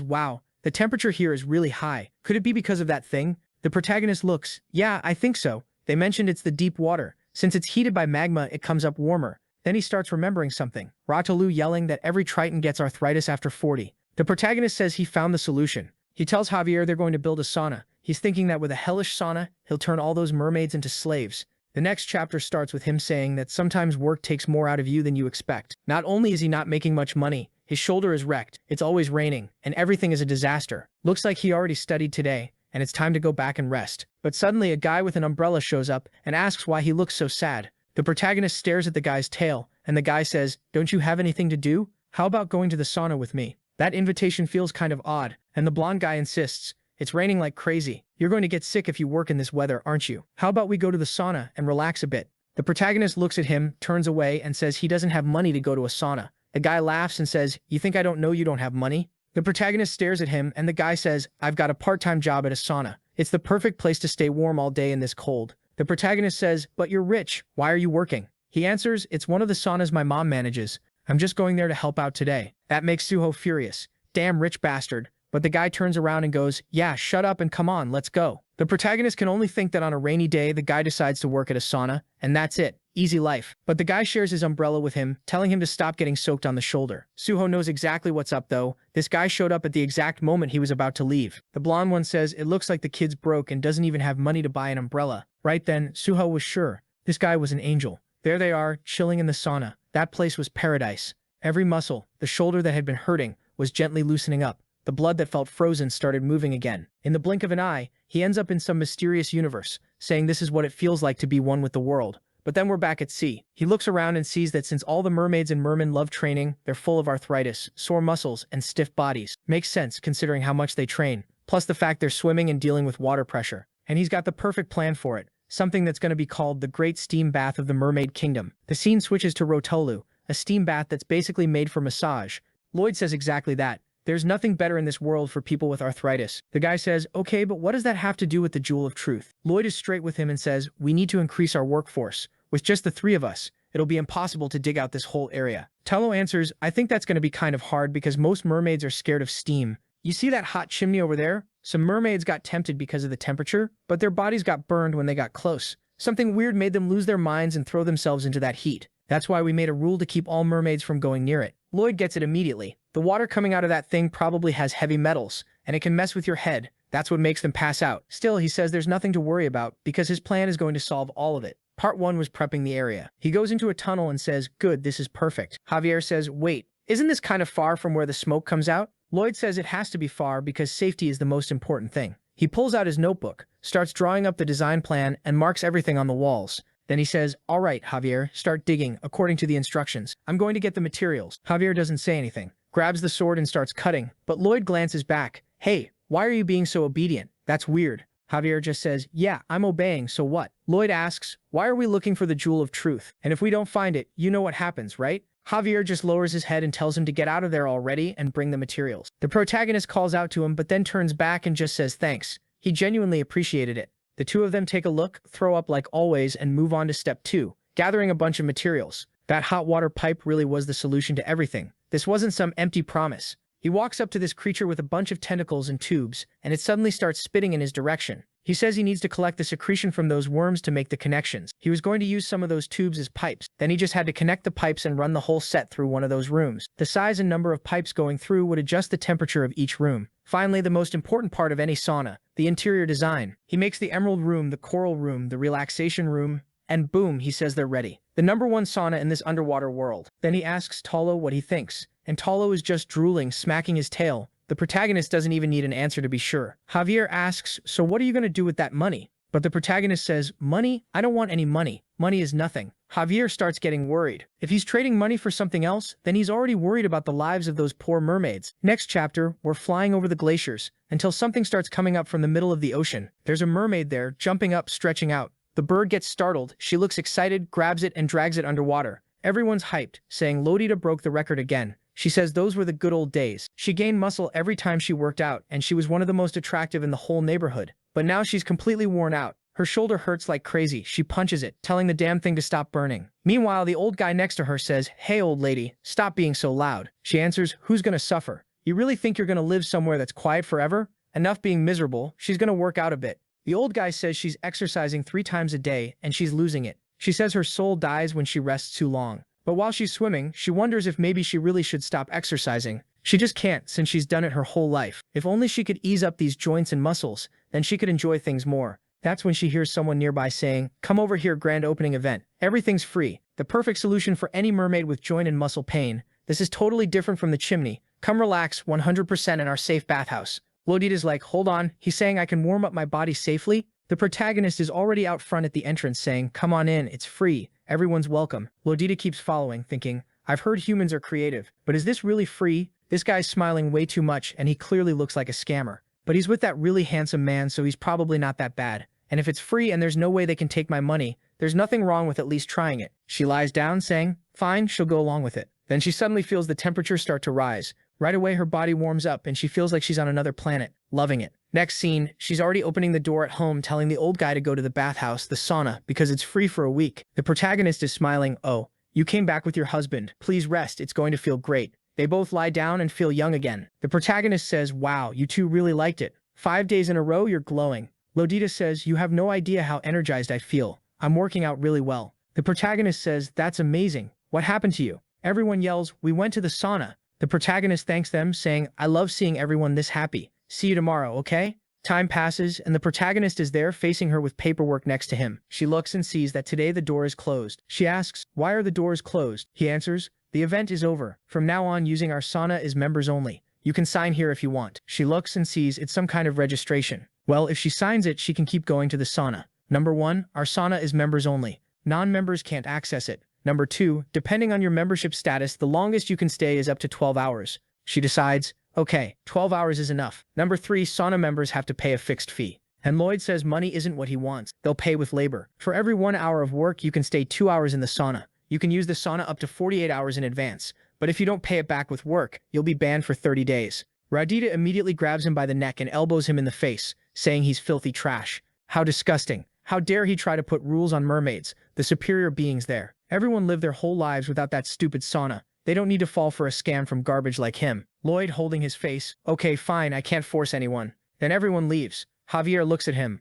wow, the temperature here is really high. Could it be because of that thing? The protagonist looks, yeah, I think so. They mentioned it's the deep water. Since it's heated by magma, it comes up warmer. Then he starts remembering something. Rotolu yelling that every Triton gets arthritis after 40. The protagonist says he found the solution. He tells Javier they're going to build a sauna. He's thinking that with a hellish sauna, he'll turn all those mermaids into slaves. The next chapter starts with him saying that sometimes work takes more out of you than you expect. Not only is he not making much money, his shoulder is wrecked, it's always raining, and everything is a disaster. Looks like he already studied today, and it's time to go back and rest. But suddenly a guy with an umbrella shows up and asks why he looks so sad. The protagonist stares at the guy's tail, and the guy says, don't you have anything to do? How about going to the sauna with me? That invitation feels kind of odd, and the blonde guy insists, it's raining like crazy. You're going to get sick if you work in this weather, aren't you? How about we go to the sauna and relax a bit? The protagonist looks at him, turns away, and says he doesn't have money to go to a sauna. The guy laughs and says, you think I don't know you don't have money? The protagonist stares at him, and the guy says, I've got a part-time job at a sauna. It's the perfect place to stay warm all day in this cold. The protagonist says, but you're rich, why are you working? He answers, it's one of the saunas my mom manages. I'm just going there to help out today. That makes Suho furious. Damn rich bastard. But the guy turns around and goes, yeah, shut up and come on, let's go. The protagonist can only think that on a rainy day, the guy decides to work at a sauna, and that's it. Easy life. But the guy shares his umbrella with him, telling him to stop getting soaked on the shoulder. Suho knows exactly what's up though. This guy showed up at the exact moment he was about to leave. The blonde one says, it looks like the kid's broke and doesn't even have money to buy an umbrella. Right then, Suho was sure. This guy was an angel. There they are, chilling in the sauna. That place was paradise. Every muscle, the shoulder that had been hurting, was gently loosening up. The blood that felt frozen started moving again. In the blink of an eye, he ends up in some mysterious universe, saying this is what it feels like to be one with the world. But then we're back at sea. He looks around and sees that since all the mermaids and mermen love training, they're full of arthritis, sore muscles, and stiff bodies. Makes sense considering how much they train, plus the fact they're swimming and dealing with water pressure. And he's got the perfect plan for it, something that's going to be called the Great Steam Bath of the Mermaid Kingdom. The scene switches to Rotolu, a steam bath that's basically made for massage. Lloyd says exactly that. There's nothing better in this world for people with arthritis. The guy says, okay, but what does that have to do with the Jewel of Truth? Lloyd is straight with him and says, we need to increase our workforce. With just the three of us, it'll be impossible to dig out this whole area. Tello answers, I think that's going to be kind of hard because most mermaids are scared of steam. You see that hot chimney over there? Some mermaids got tempted because of the temperature, but their bodies got burned when they got close. Something weird made them lose their minds and throw themselves into that heat. That's why we made a rule to keep all mermaids from going near it. Lloyd gets it immediately. The water coming out of that thing probably has heavy metals, and it can mess with your head. That's what makes them pass out. Still, he says there's nothing to worry about because his plan is going to solve all of it. Part 1 was prepping the area. He goes into a tunnel and says, good, this is perfect. Javier says, wait, isn't this kind of far from where the smoke comes out? Lloyd says it has to be far because safety is the most important thing. He pulls out his notebook, starts drawing up the design plan, and marks everything on the walls. Then he says, all right, Javier, start digging, according to the instructions. I'm going to get the materials. Javier doesn't say anything, grabs the sword and starts cutting, but Lloyd glances back. Hey, why are you being so obedient? That's weird. Javier just says, yeah, I'm obeying, so what? Lloyd asks, why are we looking for the Jewel of Truth? And if we don't find it, you know what happens, right? Javier just lowers his head and tells him to get out of there already and bring the materials. The protagonist calls out to him but then turns back and just says thanks. He genuinely appreciated it. The two of them take a look, throw up like always, and move on to step 2, gathering a bunch of materials. That hot water pipe really was the solution to everything. This wasn't some empty promise. He walks up to this creature with a bunch of tentacles and tubes, and it suddenly starts spitting in his direction. He says he needs to collect the secretion from those worms to make the connections. He was going to use some of those tubes as pipes. Then he just had to connect the pipes and run the whole set through one of those rooms. The size and number of pipes going through would adjust the temperature of each room. Finally, the most important part of any sauna, the interior design. He makes the emerald room, the coral room, the relaxation room, and boom, he says they're ready. The #1 sauna in this underwater world. Then he asks Talo what he thinks, and Talo is just drooling, smacking his tail. The protagonist doesn't even need an answer to be sure. Javier asks, so what are you going to do with that money? But the protagonist says, money? I don't want any money. Money is nothing. Javier starts getting worried. If he's trading money for something else, then he's already worried about the lives of those poor mermaids. Next chapter, we're flying over the glaciers, until something starts coming up from the middle of the ocean. There's a mermaid there, jumping up, stretching out. The bird gets startled, she looks excited, grabs it and drags it underwater. Everyone's hyped, saying Lolita broke the record again. She says those were the good old days. She gained muscle every time she worked out, and she was one of the most attractive in the whole neighborhood. But now she's completely worn out. Her shoulder hurts like crazy. She punches it, telling the damn thing to stop burning. Meanwhile, the old guy next to her says, hey old lady, stop being so loud. She answers, who's gonna suffer? You really think you're gonna live somewhere that's quiet forever? Enough being miserable, she's gonna work out a bit. The old guy says she's exercising 3 times a day, and she's losing it. She says her soul dies when she rests too long. But while she's swimming, she wonders if maybe she really should stop exercising. She just can't since she's done it her whole life. If only she could ease up these joints and muscles, then she could enjoy things more. That's when she hears someone nearby saying, come over here, grand opening event. Everything's free. The perfect solution for any mermaid with joint and muscle pain. This is totally different from the chimney. Come relax 100% in our safe bathhouse. Lodita's like, hold on, he's saying I can warm up my body safely? The protagonist is already out front at the entrance saying, come on in, it's free. Everyone's welcome. Lodita keeps following, thinking, I've heard humans are creative, but is this really free? This guy's smiling way too much and he clearly looks like a scammer. But he's with that really handsome man, so he's probably not that bad. And if it's free and there's no way they can take my money, there's nothing wrong with at least trying it. She lies down saying, fine, she'll go along with it. Then she suddenly feels the temperature start to rise, Right away, her body warms up and she feels like she's on another planet, loving it. Next scene, she's already opening the door at home telling the old guy to go to the bathhouse, the sauna, because it's free for a week. The protagonist is smiling. Oh, you came back with your husband. Please rest, it's going to feel great. They both lie down and feel young again. The protagonist says, wow, you two really liked it. 5 days in a row, you're glowing. Lodita says, you have no idea how energized I feel. I'm working out really well. The protagonist says, that's amazing. What happened to you? Everyone yells, we went to the sauna. The protagonist thanks them, saying, I love seeing everyone this happy. See you tomorrow, okay? Time passes, and the protagonist is there facing her with paperwork next to him. She looks and sees that today the door is closed. She asks, why are the doors closed? He answers, the event is over. From now on, using our sauna is members only. You can sign here if you want. She looks and sees it's some kind of registration. Well, if she signs it, she can keep going to the sauna. Number 1, our sauna is members only. Non-members can't access it. Number 2, depending on your membership status, the longest you can stay is up to 12 hours. She decides, okay, 12 hours is enough. Number 3, sauna members have to pay a fixed fee. And Lloyd says money isn't what he wants. They'll pay with labor. For every 1 hour of work, you can stay 2 hours in the sauna. You can use the sauna up to 48 hours in advance. But if you don't pay it back with work, you'll be banned for 30 days. Radita immediately grabs him by the neck and elbows him in the face, saying he's filthy trash. How disgusting. How dare he try to put rules on mermaids, the superior beings there. Everyone lived their whole lives without that stupid sauna. They don't need to fall for a scam from garbage like him. Lloyd holding his face. Okay, fine, I can't force anyone. Then everyone leaves. Javier looks at him.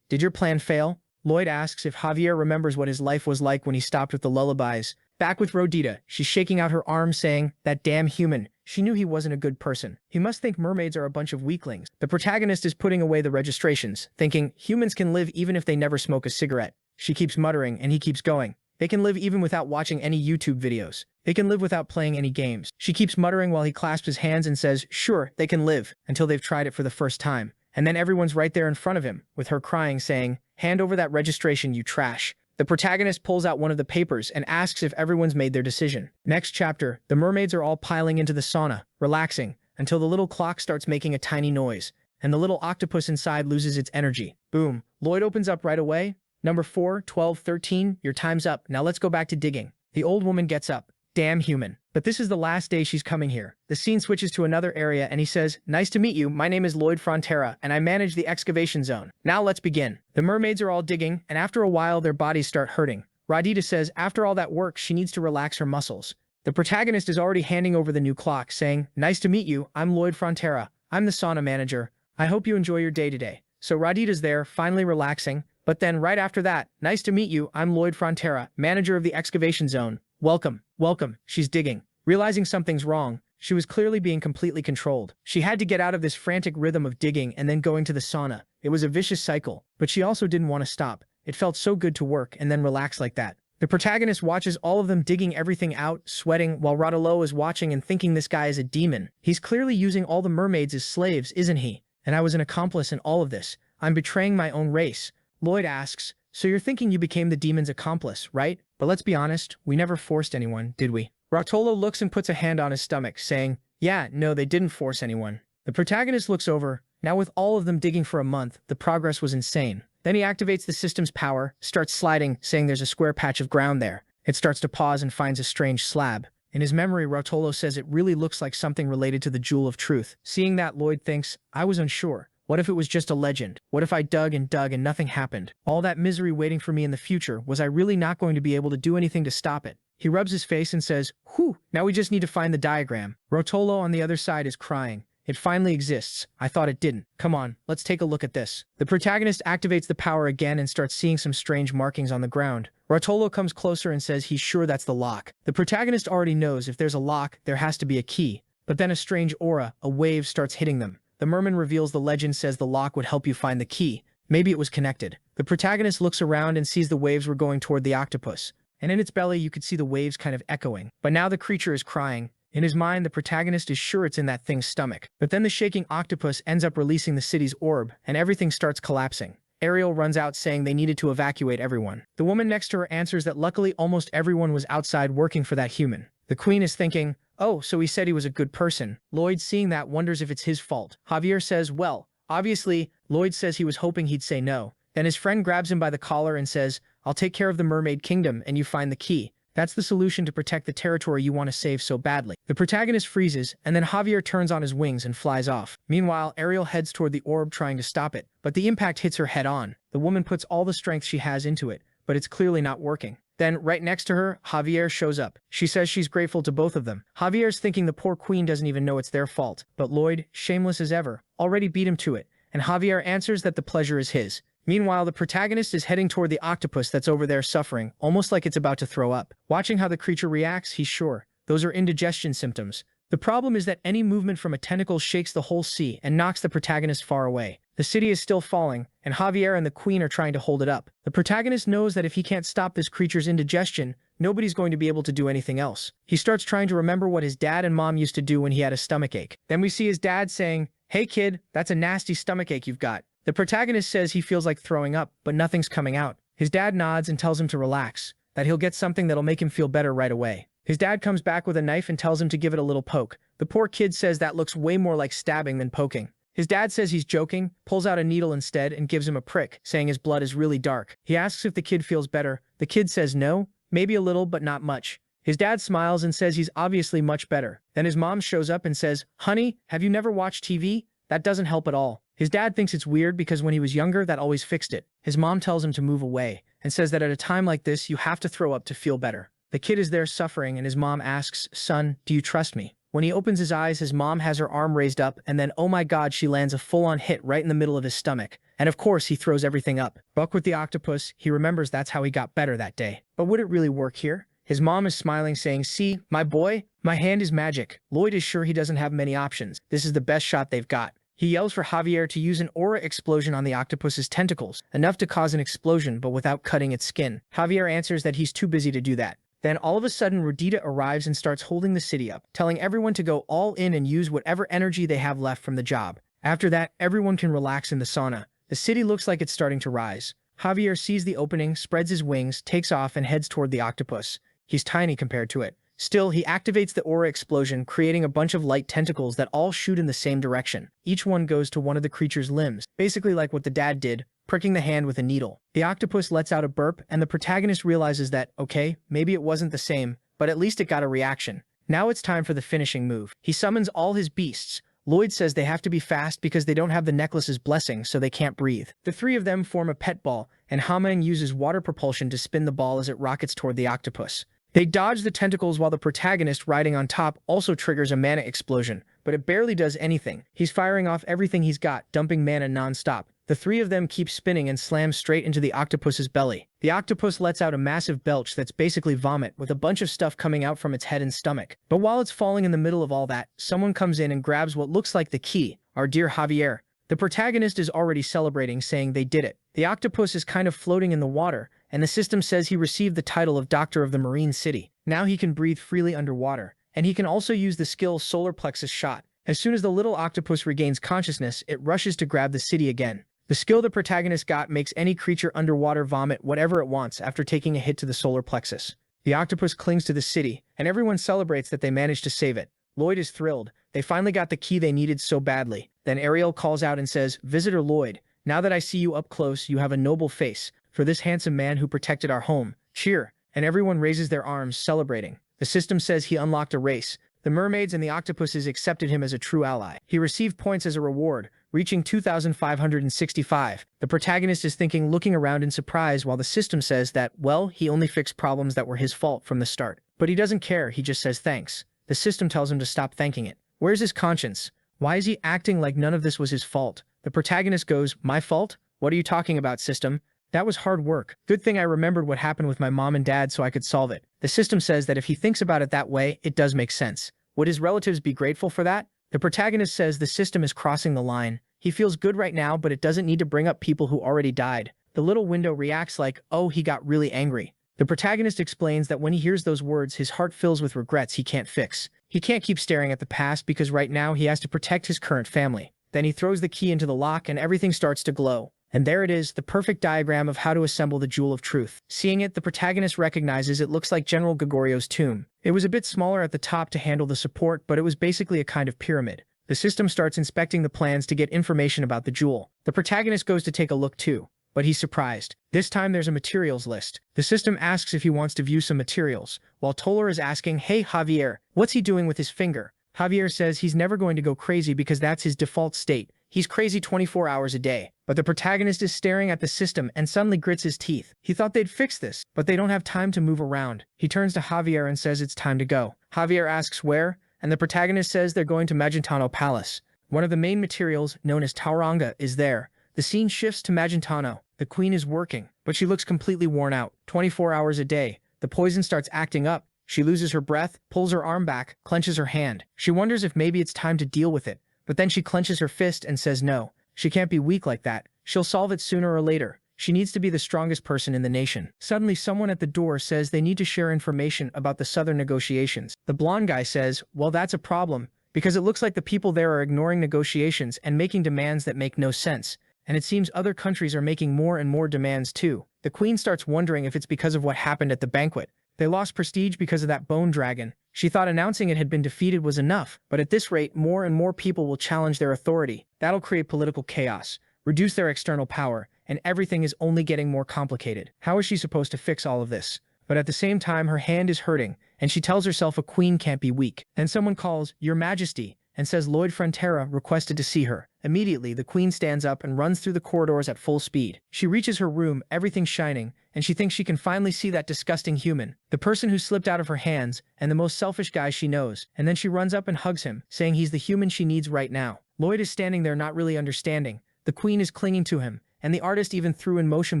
Did your plan fail? Lloyd asks if Javier remembers what his life was like when he stopped with the lullabies. Back with Rodita, she's shaking out her arms saying, that damn human. She knew he wasn't a good person. He must think mermaids are a bunch of weaklings. The protagonist is putting away the registrations, thinking humans can live even if they never smoke a cigarette. She keeps muttering and he keeps going. They can live even without watching any YouTube videos. They can live without playing any games. She keeps muttering while he clasps his hands and says, sure, they can live, until they've tried it for the first time. And then everyone's right there in front of him, with her crying, saying, hand over that registration, you trash. The protagonist pulls out one of the papers and asks if everyone's made their decision. Next chapter, the mermaids are all piling into the sauna, relaxing, until the little clock starts making a tiny noise, and the little octopus inside loses its energy. Boom. Lloyd opens up right away. Number 4, 12, 13, your time's up. Now let's go back to digging. The old woman gets up. Damn human. But this is the last day she's coming here. The scene switches to another area and he says, nice to meet you, my name is Lloyd Frontera and I manage the excavation zone. Now let's begin. The mermaids are all digging and after a while their bodies start hurting. Radita says after all that work she needs to relax her muscles. The protagonist is already handing over the new clock, saying, nice to meet you, I'm Lloyd Frontera. I'm the sauna manager. I hope you enjoy your day today. So Radita's there, finally relaxing. But then right after that, nice to meet you, I'm Lloyd Frontera, manager of the excavation zone. Welcome, welcome, she's digging. Realizing something's wrong, she was clearly being completely controlled. She had to get out of this frantic rhythm of digging and then going to the sauna. It was a vicious cycle, but she also didn't want to stop. It felt so good to work and then relax like that. The protagonist watches all of them digging everything out, sweating, while Radalo is watching and thinking this guy is a demon. He's clearly using all the mermaids as slaves, isn't he? And I was an accomplice in all of this. I'm betraying my own race. Lloyd asks, so you're thinking you became the demon's accomplice, right? But let's be honest, we never forced anyone, did we? Rotolo looks and puts a hand on his stomach, saying, yeah, no, they didn't force anyone. The protagonist looks over. Now with all of them digging for a month, the progress was insane. Then he activates the system's power, starts sliding, saying there's a square patch of ground there. It starts to pause and finds a strange slab. In his memory, Rotolo says it really looks like something related to the Jewel of Truth. Seeing that, Lloyd thinks, I was unsure. What if it was just a legend? What if I dug and nothing happened? All that misery waiting for me in the future, was I really not going to be able to do anything to stop it? He rubs his face and says, whew, now we just need to find the diagram. Rotolo on the other side is crying. It finally exists. I thought it didn't. Come on, let's take a look at this. The protagonist activates the power again and starts seeing some strange markings on the ground. Rotolo comes closer and says he's sure that's the lock. The protagonist already knows if there's a lock, there has to be a key. But then a strange aura, a wave starts hitting them. The merman reveals the legend says the lock would help you find the key. Maybe it was connected. The protagonist looks around and sees the waves were going toward the octopus. And in its belly you could see the waves kind of echoing. But now the creature is crying. In his mind, the protagonist is sure it's in that thing's stomach. But then the shaking octopus ends up releasing the city's orb, and everything starts collapsing. Ariel runs out saying they needed to evacuate everyone. The woman next to her answers that luckily almost everyone was outside working for that human. The queen is thinking, oh, so he said he was a good person. Lloyd, seeing that, wonders if it's his fault. Javier says, well, obviously. Lloyd says he was hoping he'd say no. Then his friend grabs him by the collar and says, I'll take care of the mermaid kingdom and you find the key. That's the solution to protect the territory you want to save so badly. The protagonist freezes, and then Javier turns on his wings and flies off. Meanwhile, Ariel heads toward the orb trying to stop it, but the impact hits her head on. The woman puts all the strength she has into it, but it's clearly not working. Then, right next to her, Javier shows up. She says she's grateful to both of them. Javier's thinking the poor queen doesn't even know it's their fault, but Lloyd, shameless as ever, already beat him to it, and Javier answers that the pleasure is his. Meanwhile, the protagonist is heading toward the octopus that's over there suffering, almost like it's about to throw up. Watching how the creature reacts, he's sure those are indigestion symptoms. The problem is that any movement from a tentacle shakes the whole sea and knocks the protagonist far away. The city is still falling, and Javier and the queen are trying to hold it up. The protagonist knows that if he can't stop this creature's indigestion, nobody's going to be able to do anything else. He starts trying to remember what his dad and mom used to do when he had a stomachache. Then we see his dad saying, "Hey kid, that's a nasty stomachache you've got." The protagonist says he feels like throwing up, but nothing's coming out. His dad nods and tells him to relax, that he'll get something that'll make him feel better right away. His dad comes back with a knife and tells him to give it a little poke. The poor kid says that looks way more like stabbing than poking. His dad says he's joking, pulls out a needle instead and gives him a prick, saying his blood is really dark. He asks if the kid feels better. The kid says no, maybe a little but not much. His dad smiles and says he's obviously much better. Then his mom shows up and says, "Honey, have you never watched TV? That doesn't help at all." His dad thinks it's weird because when he was younger, that always fixed it. His mom tells him to move away and says that at a time like this, you have to throw up to feel better. The kid is there suffering and his mom asks, "Son, do you trust me?" When he opens his eyes, his mom has her arm raised up and then, oh my god, she lands a full-on hit right in the middle of his stomach. And of course, he throws everything up. Buck with the octopus, he remembers that's how he got better that day. But would it really work here? His mom is smiling saying, "See, my boy, my hand is magic." Lloyd is sure he doesn't have many options. This is the best shot they've got. He yells for Javier to use an aura explosion on the octopus's tentacles, enough to cause an explosion but without cutting its skin. Javier answers that he's too busy to do that. Then all of a sudden Rodita arrives and starts holding the city up, telling everyone to go all in and use whatever energy they have left from the job. After that, everyone can relax in the sauna. The city looks like it's starting to rise. Javier sees the opening, spreads his wings, takes off and heads toward the octopus. He's tiny compared to it. Still, he activates the aura explosion, creating a bunch of light tentacles that all shoot in the same direction. Each one goes to one of the creature's limbs, basically like what the dad did, pricking the hand with a needle. The octopus lets out a burp, and the protagonist realizes that, okay, maybe it wasn't the same, but at least it got a reaction. Now it's time for the finishing move. He summons all his beasts. Lloyd says they have to be fast because they don't have the necklace's blessing, so they can't breathe. The three of them form a pet ball, and Hamang uses water propulsion to spin the ball as it rockets toward the octopus. They dodge the tentacles while the protagonist riding on top also triggers a mana explosion, but it barely does anything. He's firing off everything he's got, dumping mana non-stop. The three of them keep spinning and slam straight into the octopus's belly. The octopus lets out a massive belch that's basically vomit with a bunch of stuff coming out from its head and stomach. But while it's falling in the middle of all that, someone comes in and grabs what looks like the key, our dear Javier. The protagonist is already celebrating, saying they did it. The octopus is kind of floating in the water, and the system says he received the title of Doctor of the Marine City. Now he can breathe freely underwater, and he can also use the skill Solar Plexus Shot. As soon as the little octopus regains consciousness, it rushes to grab the city again. The skill the protagonist got makes any creature underwater vomit whatever it wants after taking a hit to the solar plexus. The octopus clings to the city, and everyone celebrates that they managed to save it. Lloyd is thrilled. They finally got the key they needed so badly. Then Ariel calls out and says, "Visitor Lloyd, now that I see you up close, you have a noble face. For this handsome man who protected our home. Cheer." And everyone raises their arms, celebrating. The system says he unlocked a race. The mermaids and the octopuses accepted him as a true ally. He received points as a reward, reaching 2,565. The protagonist is thinking, looking around in surprise, while the system says that, well, he only fixed problems that were his fault from the start. But he doesn't care, he just says thanks. The system tells him to stop thanking it. Where's his conscience? Why is he acting like none of this was his fault? The protagonist goes, "My fault? What are you talking about, system? That was hard work. Good thing I remembered what happened with my mom and dad so I could solve it." The system says that if he thinks about it that way, it does make sense. Would his relatives be grateful for that? The protagonist says the system is crossing the line. He feels good right now, but it doesn't need to bring up people who already died. The little window reacts like, oh, he got really angry. The protagonist explains that when he hears those words, his heart fills with regrets he can't fix. He can't keep staring at the past because right now he has to protect his current family. Then he throws the key into the lock and everything starts to glow. And there it is, the perfect diagram of how to assemble the Jewel of Truth. Seeing it, the protagonist recognizes it looks like General Gregorio's tomb. It was a bit smaller at the top to handle the support, but it was basically a kind of pyramid. The system starts inspecting the plans to get information about the jewel. The protagonist goes to take a look too. but he's surprised. This time there's a materials list. The system asks if he wants to view some materials, while Toller is asking, "Hey Javier, what's he doing with his finger?" Javier says he's never going to go crazy because that's his default state. He's crazy 24 hours a day. But the protagonist is staring at the system and suddenly grits his teeth. He thought they'd fix this, but they don't have time to move around. He turns to Javier and says it's time to go. Javier asks where, and the protagonist says they're going to Magentano Palace. One of the main materials, known as Tauranga, is there. The scene shifts to Magentano. The queen is working, but she looks completely worn out. 24 hours a day. The poison starts acting up. She loses her breath, pulls her arm back, clenches her hand. She wonders if maybe it's time to deal with it, but then she clenches her fist and says no. She can't be weak like that. She'll solve it sooner or later. She needs to be the strongest person in the nation. Suddenly, someone at the door says they need to share information about the southern negotiations. The blonde guy says, well, that's a problem, because it looks like the people there are ignoring negotiations and making demands that make no sense. And it seems other countries are making more and more demands too. The queen starts wondering if it's because of what happened at the banquet. They lost prestige because of that bone dragon. She thought announcing it had been defeated was enough, but at this rate, more and more people will challenge their authority. That'll create political chaos, reduce their external power, and everything is only getting more complicated. How is she supposed to fix all of this? But at the same time, her hand is hurting, and she tells herself a queen can't be weak. Then someone calls, "Your Majesty," and says Lloyd Frontera requested to see her. Immediately, the queen stands up and runs through the corridors at full speed. She reaches her room, everything shining, and she thinks she can finally see that disgusting human, the person who slipped out of her hands, and the most selfish guy she knows. And then she runs up and hugs him, saying he's the human she needs right now. Lloyd is standing there not really understanding. The queen is clinging to him, and the artist even threw in motion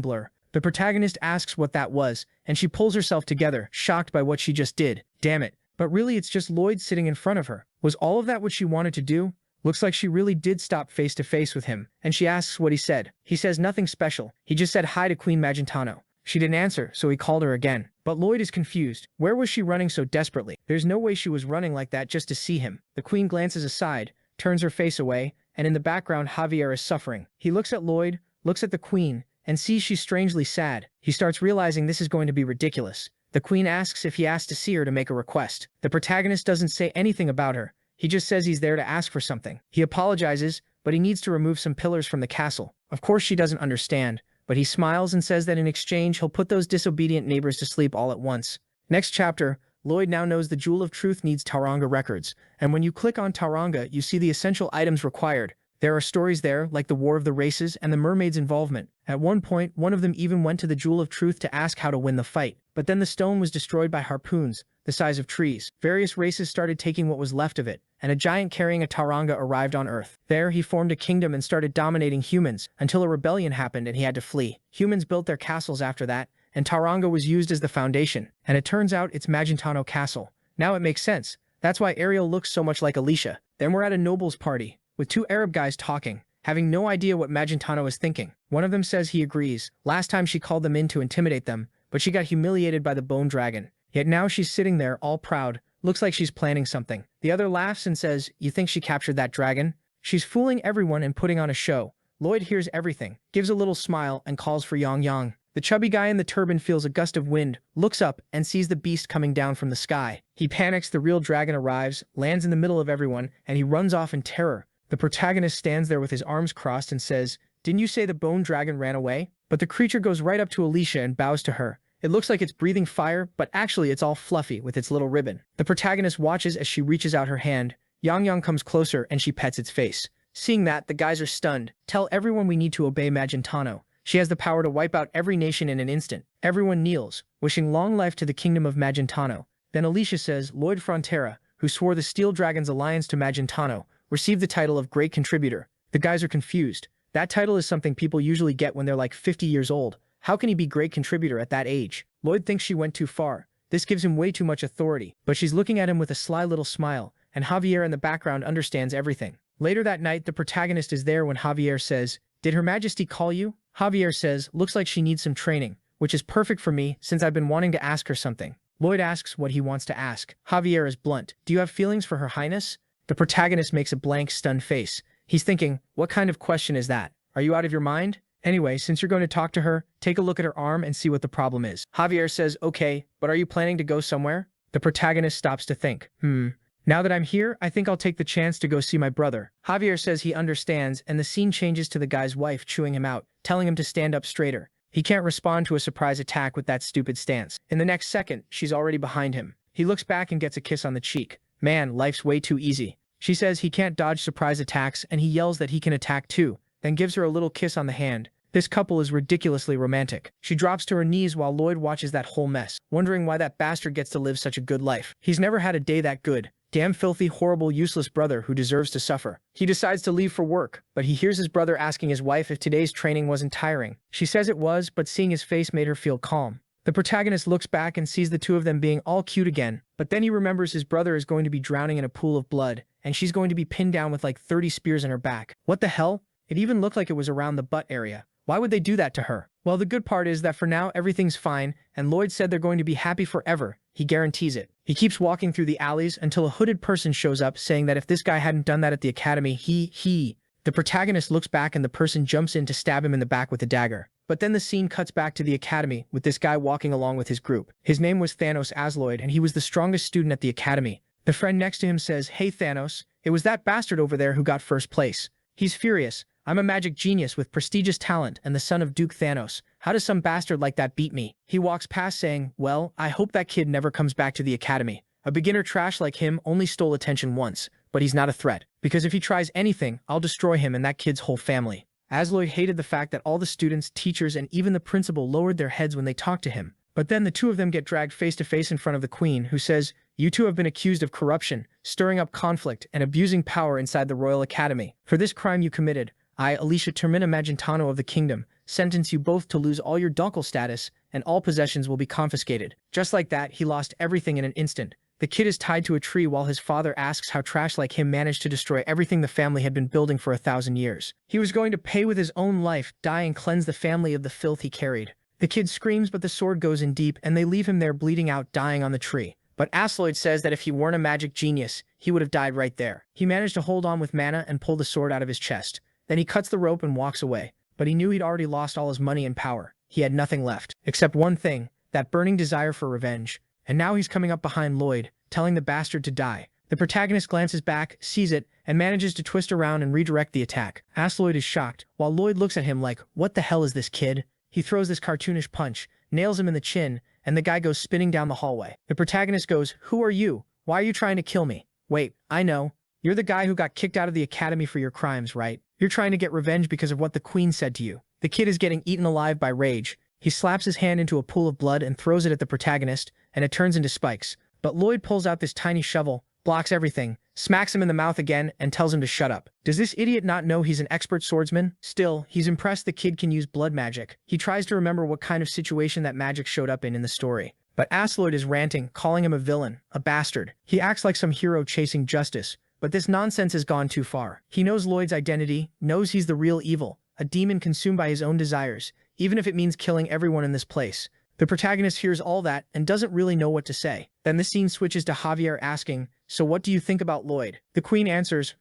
blur. The protagonist asks what that was, and she pulls herself together, shocked by what she just did. Damn it. But really it's just Lloyd sitting in front of her. Was all of that what she wanted to do? Looks like she really did stop face to face with him, and she asks what he said. He says nothing special. He just said hi to Queen Magentano. She didn't answer, so he called her again. But Lloyd is confused. Where was she running so desperately? There's no way she was running like that just to see him. The queen glances aside, turns her face away, and in the background Javier is suffering. He looks at Lloyd, looks at the queen, and sees she's strangely sad. He starts realizing this is going to be ridiculous. The queen asks if he asked to see her to make a request. The protagonist doesn't say anything about her. He just says he's there to ask for something. He apologizes, but he needs to remove some pillars from the castle. Of course she doesn't understand, but he smiles and says that in exchange he'll put those disobedient neighbors to sleep all at once. Next chapter, Lloyd now knows the Jewel of Truth needs Tauranga records, and when you click on Tauranga, you see the essential items required. There are stories there, like the War of the Races and the mermaid's involvement. At one point, one of them even went to the Jewel of Truth to ask how to win the fight. But then the stone was destroyed by harpoons, the size of trees. Various races started taking what was left of it, and a giant carrying a Tauranga arrived on Earth. There, he formed a kingdom and started dominating humans, until a rebellion happened and he had to flee. Humans built their castles after that, and Tauranga was used as the foundation. And it turns out it's Magentano Castle. Now it makes sense. That's why Ariel looks so much like Alicia. Then we're at a nobles party, with two Arab guys talking, having no idea what Magentano is thinking. One of them says he agrees. Last time she called them in to intimidate them, but she got humiliated by the bone dragon. Yet now she's sitting there, all proud. Looks like she's planning something. The other laughs and says, "You think she captured that dragon?" She's fooling everyone and putting on a show. Lloyd hears everything, gives a little smile, and calls for Yang Yang. The chubby guy in the turban feels a gust of wind, looks up, and sees the beast coming down from the sky. He panics, the real dragon arrives, lands in the middle of everyone, and he runs off in terror. The protagonist stands there with his arms crossed and says, "Didn't you say the bone dragon ran away?" But the creature goes right up to Alicia and bows to her. It looks like it's breathing fire, but actually it's all fluffy with its little ribbon. The protagonist watches as she reaches out her hand. Yang Yang comes closer and she pets its face. Seeing that, the guys are stunned. Tell everyone we need to obey Magentano. She has the power to wipe out every nation in an instant. Everyone kneels, wishing long life to the kingdom of Magentano. Then Alicia says Lloyd Frontera, who swore the Steel Dragon's alliance to Magentano, received the title of Great Contributor. The guys are confused. That title is something people usually get when they're like 50 years old. How can he be Great Contributor at that age? Lloyd thinks she went too far. This gives him way too much authority. But she's looking at him with a sly little smile, and Javier in the background understands everything. Later that night, the protagonist is there when Javier says, "Did Her Majesty call you?" Javier says, "Looks like she needs some training, which is perfect for me since I've been wanting to ask her something." Lloyd asks what he wants to ask. Javier is blunt. "Do you have feelings for Her Highness?" The protagonist makes a blank, stunned face. He's thinking, what kind of question is that? Are you out of your mind? Anyway, since you're going to talk to her, take a look at her arm and see what the problem is. Javier says, "Okay, but are you planning to go somewhere?" The protagonist stops to think. Now that I'm here, I think I'll take the chance to go see my brother. Javier says he understands, and the scene changes to the guy's wife chewing him out, telling him to stand up straighter. He can't respond to a surprise attack with that stupid stance. In the next second, she's already behind him. He looks back and gets a kiss on the cheek. Man, life's way too easy. She says he can't dodge surprise attacks, and he yells that he can attack too, then gives her a little kiss on the hand. This couple is ridiculously romantic. She drops to her knees while Lloyd watches that whole mess, wondering why that bastard gets to live such a good life. He's never had a day that good. Damn filthy, horrible, useless brother who deserves to suffer. He decides to leave for work, but he hears his brother asking his wife if today's training wasn't tiring. She says it was, but seeing his face made her feel calm. The protagonist looks back and sees the two of them being all cute again, but then he remembers his brother is going to be drowning in a pool of blood, and she's going to be pinned down with like 30 spears in her back. What the hell? It even looked like it was around the butt area. Why would they do that to her? Well, the good part is that for now, everything's fine, and Lloyd said they're going to be happy forever. He guarantees it. He keeps walking through the alleys until a hooded person shows up saying that if this guy hadn't done that at the academy, The protagonist looks back and the person jumps in to stab him in the back with a dagger. But then the scene cuts back to the academy with this guy walking along with his group. His name was Thanos Asloyd, and he was the strongest student at the academy. The friend next to him says, "Hey Thanos, it was that bastard over there who got first place." He's furious. "I'm a magic genius with prestigious talent and the son of Duke Thanos. How does some bastard like that beat me?" He walks past saying, "Well, I hope that kid never comes back to the academy. A beginner trash like him only stole attention once, but he's not a threat. Because if he tries anything, I'll destroy him and that kid's whole family." Asloyd hated the fact that all the students, teachers, and even the principal lowered their heads when they talked to him. But then the two of them get dragged face to face in front of the queen, who says, "You two have been accused of corruption, stirring up conflict, and abusing power inside the Royal Academy. For this crime you committed, I, Alicia Termina Magentano of the Kingdom, sentence you both to lose all your dunkle status, and all possessions will be confiscated." Just like that, he lost everything in an instant. The kid is tied to a tree while his father asks how trash like him managed to destroy everything the family had been building for 1,000 years. He was going to pay with his own life, die and cleanse the family of the filth he carried. The kid screams, but the sword goes in deep, and they leave him there bleeding out, dying on the tree. But Asloyd says that if he weren't a magic genius, he would have died right there. He managed to hold on with mana and pull the sword out of his chest. Then he cuts the rope and walks away. But he knew he'd already lost all his money and power. He had nothing left, except one thing, that burning desire for revenge. And now he's coming up behind Lloyd, telling the bastard to die. The protagonist glances back, sees it, and manages to twist around and redirect the attack. Asloyd is shocked, while Lloyd looks at him like, "What the hell is this kid?" He throws this cartoonish punch, nails him in the chin, and the guy goes spinning down the hallway. The protagonist goes, "Who are you? Why are you trying to kill me?" "Wait, I know. You're the guy who got kicked out of the academy for your crimes, right? You're trying to get revenge because of what the queen said to you." The kid is getting eaten alive by rage. He slaps his hand into a pool of blood and throws it at the protagonist, and it turns into spikes. But Lloyd pulls out this tiny shovel, blocks everything, smacks him in the mouth again, and tells him to shut up. Does this idiot not know he's an expert swordsman? Still, he's impressed the kid can use blood magic. He tries to remember what kind of situation that magic showed up in the story. But Asloyd is ranting, calling him a villain, a bastard. He acts like some hero chasing justice, but this nonsense has gone too far. He knows Lloyd's identity, knows he's the real evil, a demon consumed by his own desires, even if it means killing everyone in this place. The protagonist hears all that and doesn't really know what to say. Then the scene switches to Javier asking, "So what do you think about Lloyd?" The queen answers,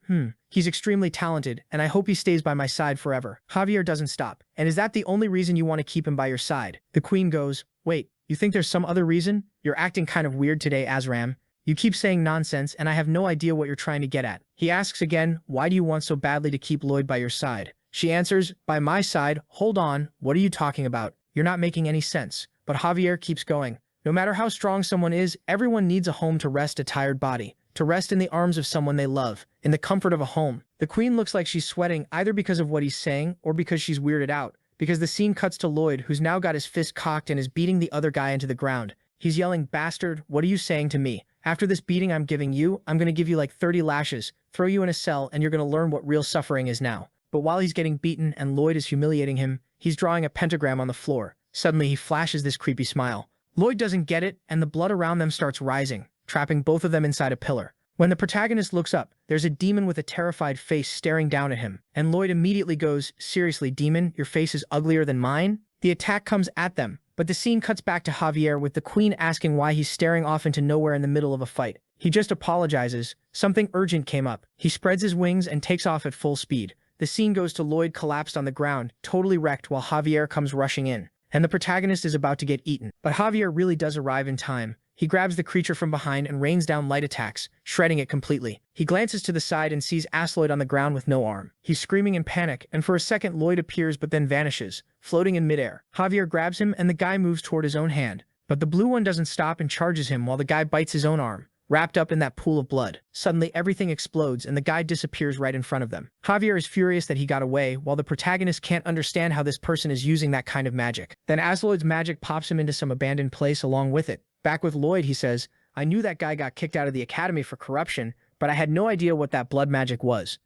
He's extremely talented, and I hope he stays by my side forever." Javier doesn't stop. "And is that the only reason you want to keep him by your side?" The queen goes, "Wait, you think there's some other reason? You're acting kind of weird today, Azram. You keep saying nonsense, and I have no idea what you're trying to get at." He asks again, "Why do you want so badly to keep Lloyd by your side?" She answers, "By my side? Hold on, what are you talking about? You're not making any sense." But Javier keeps going. No matter how strong someone is, everyone needs a home to rest a tired body, to rest in the arms of someone they love, in the comfort of a home. The queen looks like she's sweating either because of what he's saying or because she's weirded out, because the scene cuts to Lloyd, who's now got his fist cocked and is beating the other guy into the ground. He's yelling, "Bastard, what are you saying to me? After this beating I'm giving you, I'm going to give you like 30 lashes, throw you in a cell, and you're going to learn what real suffering is now." But while he's getting beaten and Lloyd is humiliating him, he's drawing a pentagram on the floor. Suddenly he flashes this creepy smile. Lloyd doesn't get it, and the blood around them starts rising, trapping both of them inside a pillar. When the protagonist looks up, there's a demon with a terrified face staring down at him, and Lloyd immediately goes, "Seriously, demon, your face is uglier than mine?" The attack comes at them, but the scene cuts back to Javier with the queen asking why he's staring off into nowhere in the middle of a fight. He just apologizes. Something urgent came up. He spreads his wings and takes off at full speed. The scene goes to Lloyd collapsed on the ground, totally wrecked, while Javier comes rushing in. And the protagonist is about to get eaten. But Javier really does arrive in time. He grabs the creature from behind and rains down light attacks, shredding it completely. He glances to the side and sees Lloyd on the ground with no arm. He's screaming in panic, and for a second Lloyd appears but then vanishes, floating in midair. Javier grabs him and the guy moves toward his own hand. But the blue one doesn't stop and charges him while the guy bites his own arm, wrapped up in that pool of blood. Suddenly everything explodes and the guy disappears right in front of them. Javier is furious that he got away, while the protagonist can't understand how this person is using that kind of magic. Then Lloyd's magic pops him into some abandoned place along with it. Back with Lloyd, he says, I knew that guy got kicked out of the academy for corruption, but I had no idea what that blood magic was.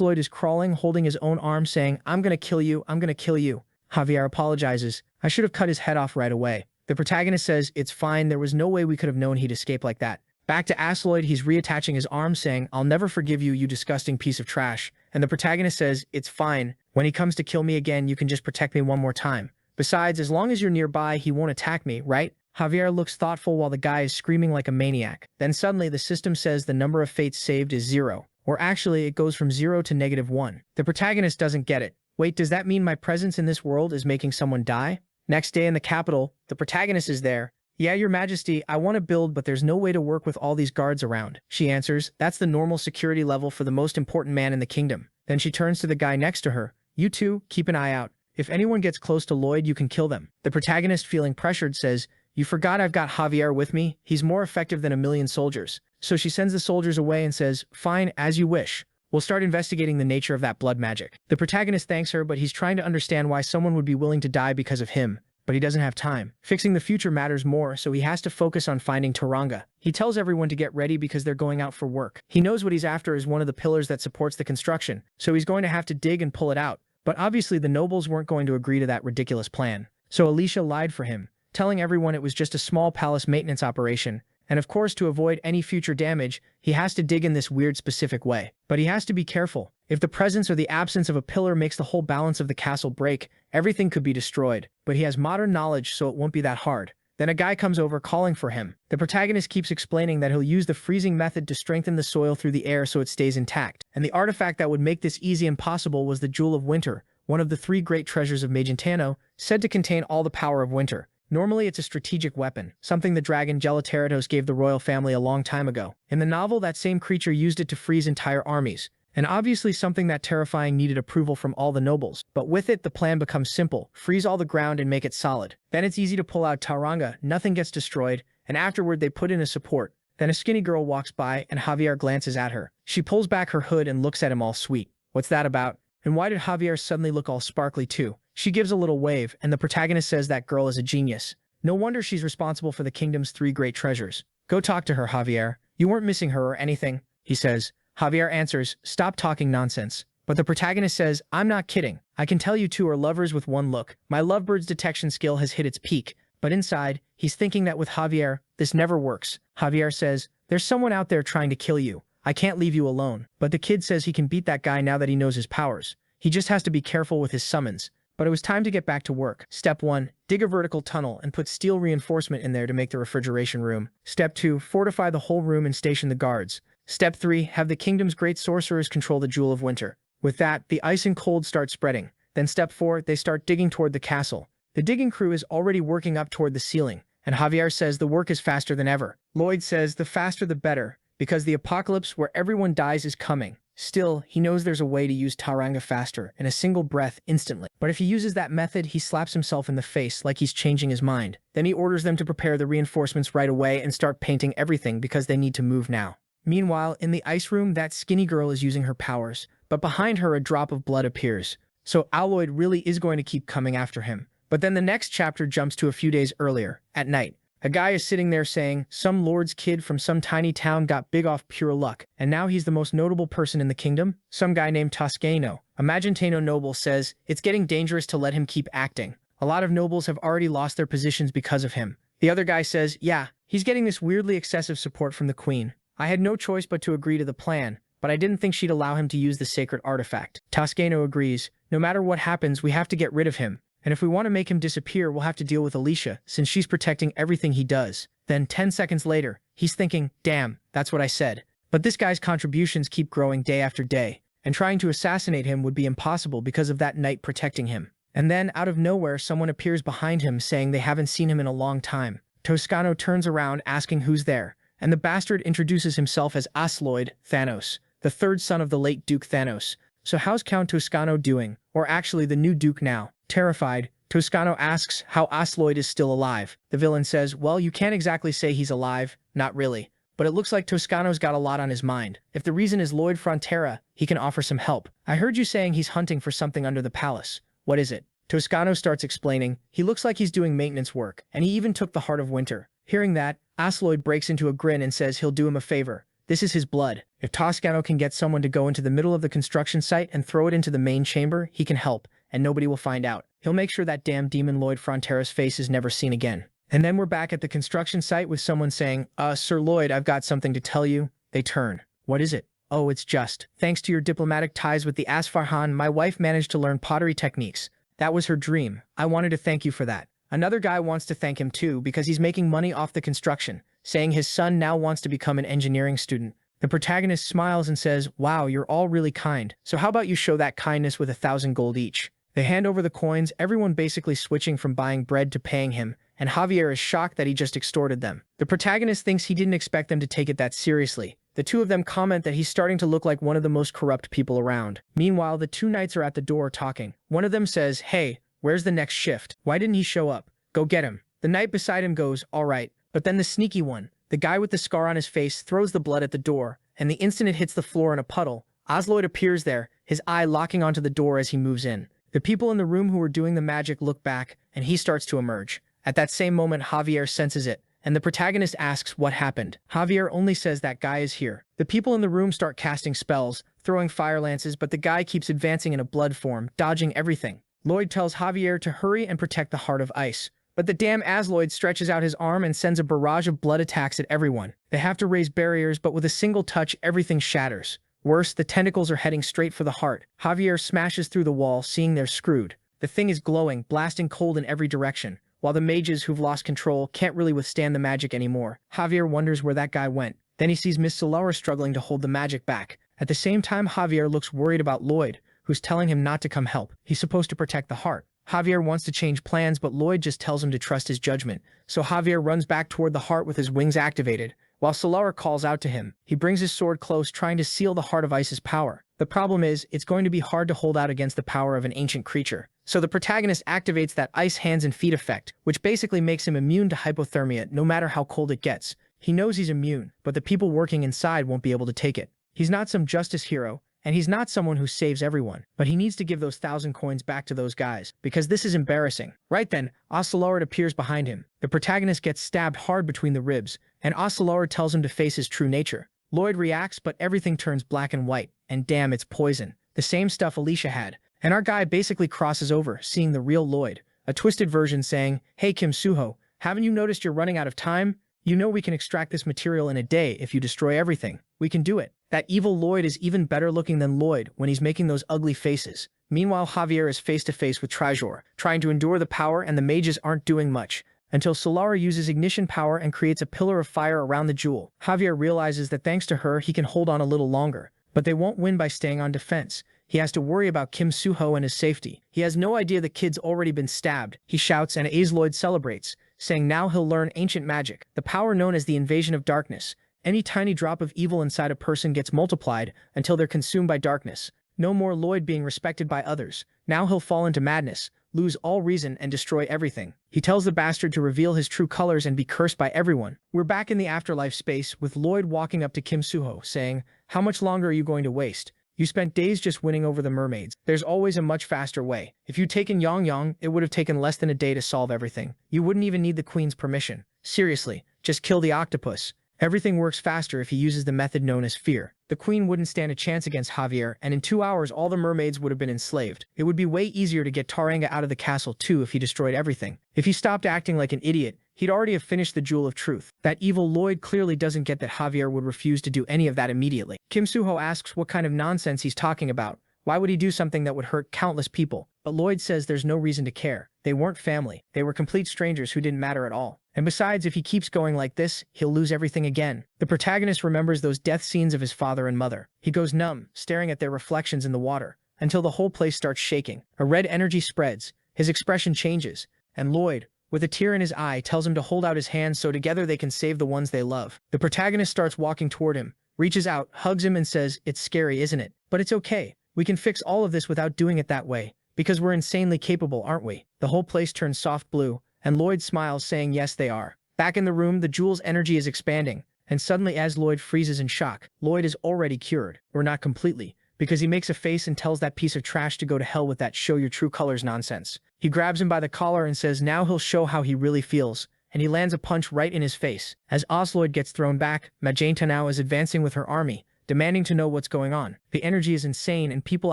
Lloyd is crawling, holding his own arm, saying, I'm gonna kill you, I'm gonna kill you. Javier apologizes. I should have cut his head off right away. The protagonist says, it's fine, there was no way we could have known he'd escape like that. Back to Lloyd, he's reattaching his arm, saying, I'll never forgive you, you disgusting piece of trash. And the protagonist says, it's fine. When he comes to kill me again, you can just protect me one more time. Besides, as long as you're nearby, he won't attack me, right? Javier looks thoughtful while the guy is screaming like a maniac. Then suddenly the system says the number of fates saved is 0. Or actually, it goes from 0 to -1. The protagonist doesn't get it. Wait, does that mean my presence in this world is making someone die? Next day in the capital, the protagonist is there. Yeah, your majesty, I want to build, but there's no way to work with all these guards around. She answers, that's the normal security level for the most important man in the kingdom. Then she turns to the guy next to her. You two, keep an eye out. If anyone gets close to Lloyd, you can kill them. The protagonist, feeling pressured, says, you forgot I've got Javier with me. He's more effective than 1,000,000 soldiers. So she sends the soldiers away and says, fine, as you wish. We'll start investigating the nature of that blood magic. The protagonist thanks her, but he's trying to understand why someone would be willing to die because of him. But he doesn't have time. Fixing the future matters more, so he has to focus on finding Taranga. He tells everyone to get ready because they're going out for work. He knows what he's after is one of the pillars that supports the construction, so he's going to have to dig and pull it out. But obviously the nobles weren't going to agree to that ridiculous plan. So Alicia lied for him, telling everyone it was just a small palace maintenance operation, and of course to avoid any future damage, he has to dig in this weird specific way. But he has to be careful. If the presence or the absence of a pillar makes the whole balance of the castle break, everything could be destroyed. But he has modern knowledge, so it won't be that hard. Then a guy comes over calling for him. The protagonist keeps explaining that he'll use the freezing method to strengthen the soil through the air so it stays intact. And the artifact that would make this easy and possible was the Jewel of Winter, one of the 3 great treasures of Magentano, said to contain all the power of winter. Normally it's a strategic weapon, something the dragon Gelateratos gave the royal family a long time ago. In the novel, that same creature used it to freeze entire armies. And obviously something that terrifying needed approval from all the nobles. But with it, the plan becomes simple. Freeze all the ground and make it solid. Then it's easy to pull out Taranga, nothing gets destroyed, and afterward they put in a support. Then a skinny girl walks by and Javier glances at her. She pulls back her hood and looks at him all sweet. What's that about? And why did Javier suddenly look all sparkly too? She gives a little wave, and the protagonist says that girl is a genius. No wonder she's responsible for the kingdom's 3 great treasures. Go talk to her, Javier. You weren't missing her or anything, he says. Javier answers, stop talking nonsense. But the protagonist says, I'm not kidding. I can tell you two are lovers with one look. My lovebird's detection skill has hit its peak. But inside, he's thinking that with Javier, this never works. Javier says, there's someone out there trying to kill you. I can't leave you alone. But the kid says he can beat that guy now that he knows his powers. He just has to be careful with his summons. But it was time to get back to work. Step 1, dig a vertical tunnel and put steel reinforcement in there to make the refrigeration room. Step 2, fortify the whole room and station the guards. Step 3, have the kingdom's great sorcerers control the Jewel of Winter. With that, the ice and cold start spreading. Then step 4, they start digging toward the castle. The digging crew is already working up toward the ceiling, and Javier says the work is faster than ever. Lloyd says the faster the better, because the apocalypse where everyone dies is coming. Still, he knows there's a way to use Taranga faster, in a single breath, instantly. But if he uses that method, he slaps himself in the face like he's changing his mind. Then he orders them to prepare the reinforcements right away and start painting everything because they need to move now. Meanwhile, in the ice room, that skinny girl is using her powers, but behind her a drop of blood appears. So Lloyd really is going to keep coming after him. But then the next chapter jumps to a few days earlier, at night. A guy is sitting there saying, some lord's kid from some tiny town got big off pure luck, and now he's the most notable person in the kingdom? Some guy named Toscano, a Magentano noble, says, it's getting dangerous to let him keep acting. A lot of nobles have already lost their positions because of him. The other guy says, yeah, he's getting this weirdly excessive support from the queen. I had no choice but to agree to the plan, but I didn't think she'd allow him to use the sacred artifact. Toscano agrees. No matter what happens, we have to get rid of him. And if we want to make him disappear, we'll have to deal with Alicia, since she's protecting everything he does. Then 10 seconds later, he's thinking, damn, that's what I said. But this guy's contributions keep growing day after day, and trying to assassinate him would be impossible because of that knight protecting him. And then, out of nowhere, someone appears behind him saying they haven't seen him in a long time. Toscano turns around asking who's there, and the bastard introduces himself as Asloid Thanos, the third son of the late Duke Thanos. So how's Count Toscano doing? Or actually the new Duke now? Terrified, Toscano asks how Asloid is still alive. The villain says, well, you can't exactly say he's alive, not really. But it looks like Toscano's got a lot on his mind. If the reason is Lloyd Frontera, he can offer some help. I heard you saying he's hunting for something under the palace. What is it? Toscano starts explaining. He looks like he's doing maintenance work, and he even took the Heart of Winter. Hearing that, Asloid breaks into a grin and says he'll do him a favor. This is his blood. If Toscano can get someone to go into the middle of the construction site and throw it into the main chamber, he can help, and nobody will find out. He'll make sure that damn demon Lloyd Frontera's face is never seen again. And then we're back at the construction site with someone saying, Sir Lloyd, I've got something to tell you. They turn. What is it? Oh, it's just. Thanks to your diplomatic ties with the Asfarhan, my wife managed to learn pottery techniques. That was her dream. I wanted to thank you for that. Another guy wants to thank him too because he's making money off the construction, saying his son now wants to become an engineering student. The protagonist smiles and says, wow, you're all really kind. So how about you show that kindness with 1,000 gold each? They hand over the coins, everyone basically switching from buying bread to paying him, and Javier is shocked that he just extorted them. The protagonist thinks he didn't expect them to take it that seriously. The two of them comment that he's starting to look like one of the most corrupt people around. Meanwhile, the two knights are at the door talking. One of them says, hey, where's the next shift? Why didn't he show up? Go get him. The knight beside him goes, all right. But then the sneaky one, the guy with the scar on his face, throws the blood at the door, and the instant it hits the floor in a puddle, Osloid appears there, his eye locking onto the door as he moves in. The people in the room who were doing the magic look back, and he starts to emerge. At that same moment, Javier senses it, and the protagonist asks what happened. Javier only says that guy is here. The people in the room start casting spells, throwing fire lances, but the guy keeps advancing in a blood form, dodging everything. Lloyd tells Javier to hurry and protect the Heart of Ice. But the damn Asloid stretches out his arm and sends a barrage of blood attacks at everyone. They have to raise barriers, but with a single touch, everything shatters. Worse, the tentacles are heading straight for the heart. Javier smashes through the wall, seeing they're screwed. The thing is glowing, blasting cold in every direction, while the mages who've lost control can't really withstand the magic anymore. Javier wonders where that guy went. Then he sees Miss Solara struggling to hold the magic back. At the same time, Javier looks worried about Lloyd, who's telling him not to come help. He's supposed to protect the heart. Javier wants to change plans, but Lloyd just tells him to trust his judgment. So Javier runs back toward the heart with his wings activated, while Solara calls out to him. He brings his sword close, trying to seal the Heart of Ice's power. The problem is, it's going to be hard to hold out against the power of an ancient creature. So the protagonist activates that ice hands and feet effect, which basically makes him immune to hypothermia no matter how cold it gets. He knows he's immune, but the people working inside won't be able to take it. He's not some justice hero, and he's not someone who saves everyone, but he needs to give those 1,000 coins back to those guys, because this is embarrassing. Right then, Osalarid appears behind him. The protagonist gets stabbed hard between the ribs, and Osalarid tells him to face his true nature. Lloyd reacts, but everything turns black and white, and damn, it's poison. The same stuff Alicia had. And our guy basically crosses over, seeing the real Lloyd. A twisted version saying, hey Kim Suho, haven't you noticed you're running out of time? You know we can extract this material in a day if you destroy everything. We can do it. That evil Lloyd is even better looking than Lloyd when he's making those ugly faces. Meanwhile, Javier is face to face with Trijor, trying to endure the power, and the mages aren't doing much, until Solara uses ignition power and creates a pillar of fire around the jewel. Javier realizes that thanks to her, he can hold on a little longer, but they won't win by staying on defense. He has to worry about Kim Suho and his safety. He has no idea the kid's already been stabbed. He shouts and Asloid celebrates, saying now he'll learn ancient magic, the power known as the invasion of darkness. Any tiny drop of evil inside a person gets multiplied until they're consumed by darkness. No more Lloyd being respected by others. Now he'll fall into madness, lose all reason, and destroy everything. He tells the bastard to reveal his true colors and be cursed by everyone. We're back in the afterlife space with Lloyd walking up to Kim Suho, saying, how much longer are you going to waste? You spent days just winning over the mermaids. There's always a much faster way. If you'd taken Yang Yang, it would have taken less than a day to solve everything. You wouldn't even need the queen's permission. Seriously, just kill the octopus. Everything works faster if he uses the method known as fear. The queen wouldn't stand a chance against Javier, and in 2 hours all the mermaids would have been enslaved. It would be way easier to get Taranga out of the castle too if he destroyed everything. If he stopped acting like an idiot, he'd already have finished the Jewel of Truth. That evil Lloyd clearly doesn't get that Javier would refuse to do any of that immediately. Kim Suho asks what kind of nonsense he's talking about. Why would he do something that would hurt countless people? But Lloyd says there's no reason to care. They weren't family. They were complete strangers who didn't matter at all. And besides, if he keeps going like this, he'll lose everything again. The protagonist remembers those death scenes of his father and mother. He goes numb, staring at their reflections in the water, until the whole place starts shaking. A red energy spreads, his expression changes, and Lloyd, with a tear in his eye, tells him to hold out his hands so together they can save the ones they love. The protagonist starts walking toward him, reaches out, hugs him and says, "It's scary, isn't it? But it's okay. We can fix all of this without doing it that way. Because we're insanely capable, aren't we?" The whole place turns soft blue, and Lloyd smiles saying yes they are. Back in the room, the jewel's energy is expanding, and suddenly as Lloyd freezes in shock, Lloyd is already cured, or not completely, because he makes a face and tells that piece of trash to go to hell with that show your true colors nonsense. He grabs him by the collar and says now he'll show how he really feels, and he lands a punch right in his face. As Osloyd gets thrown back, Magenta now is advancing with her army, demanding to know what's going on. The energy is insane and people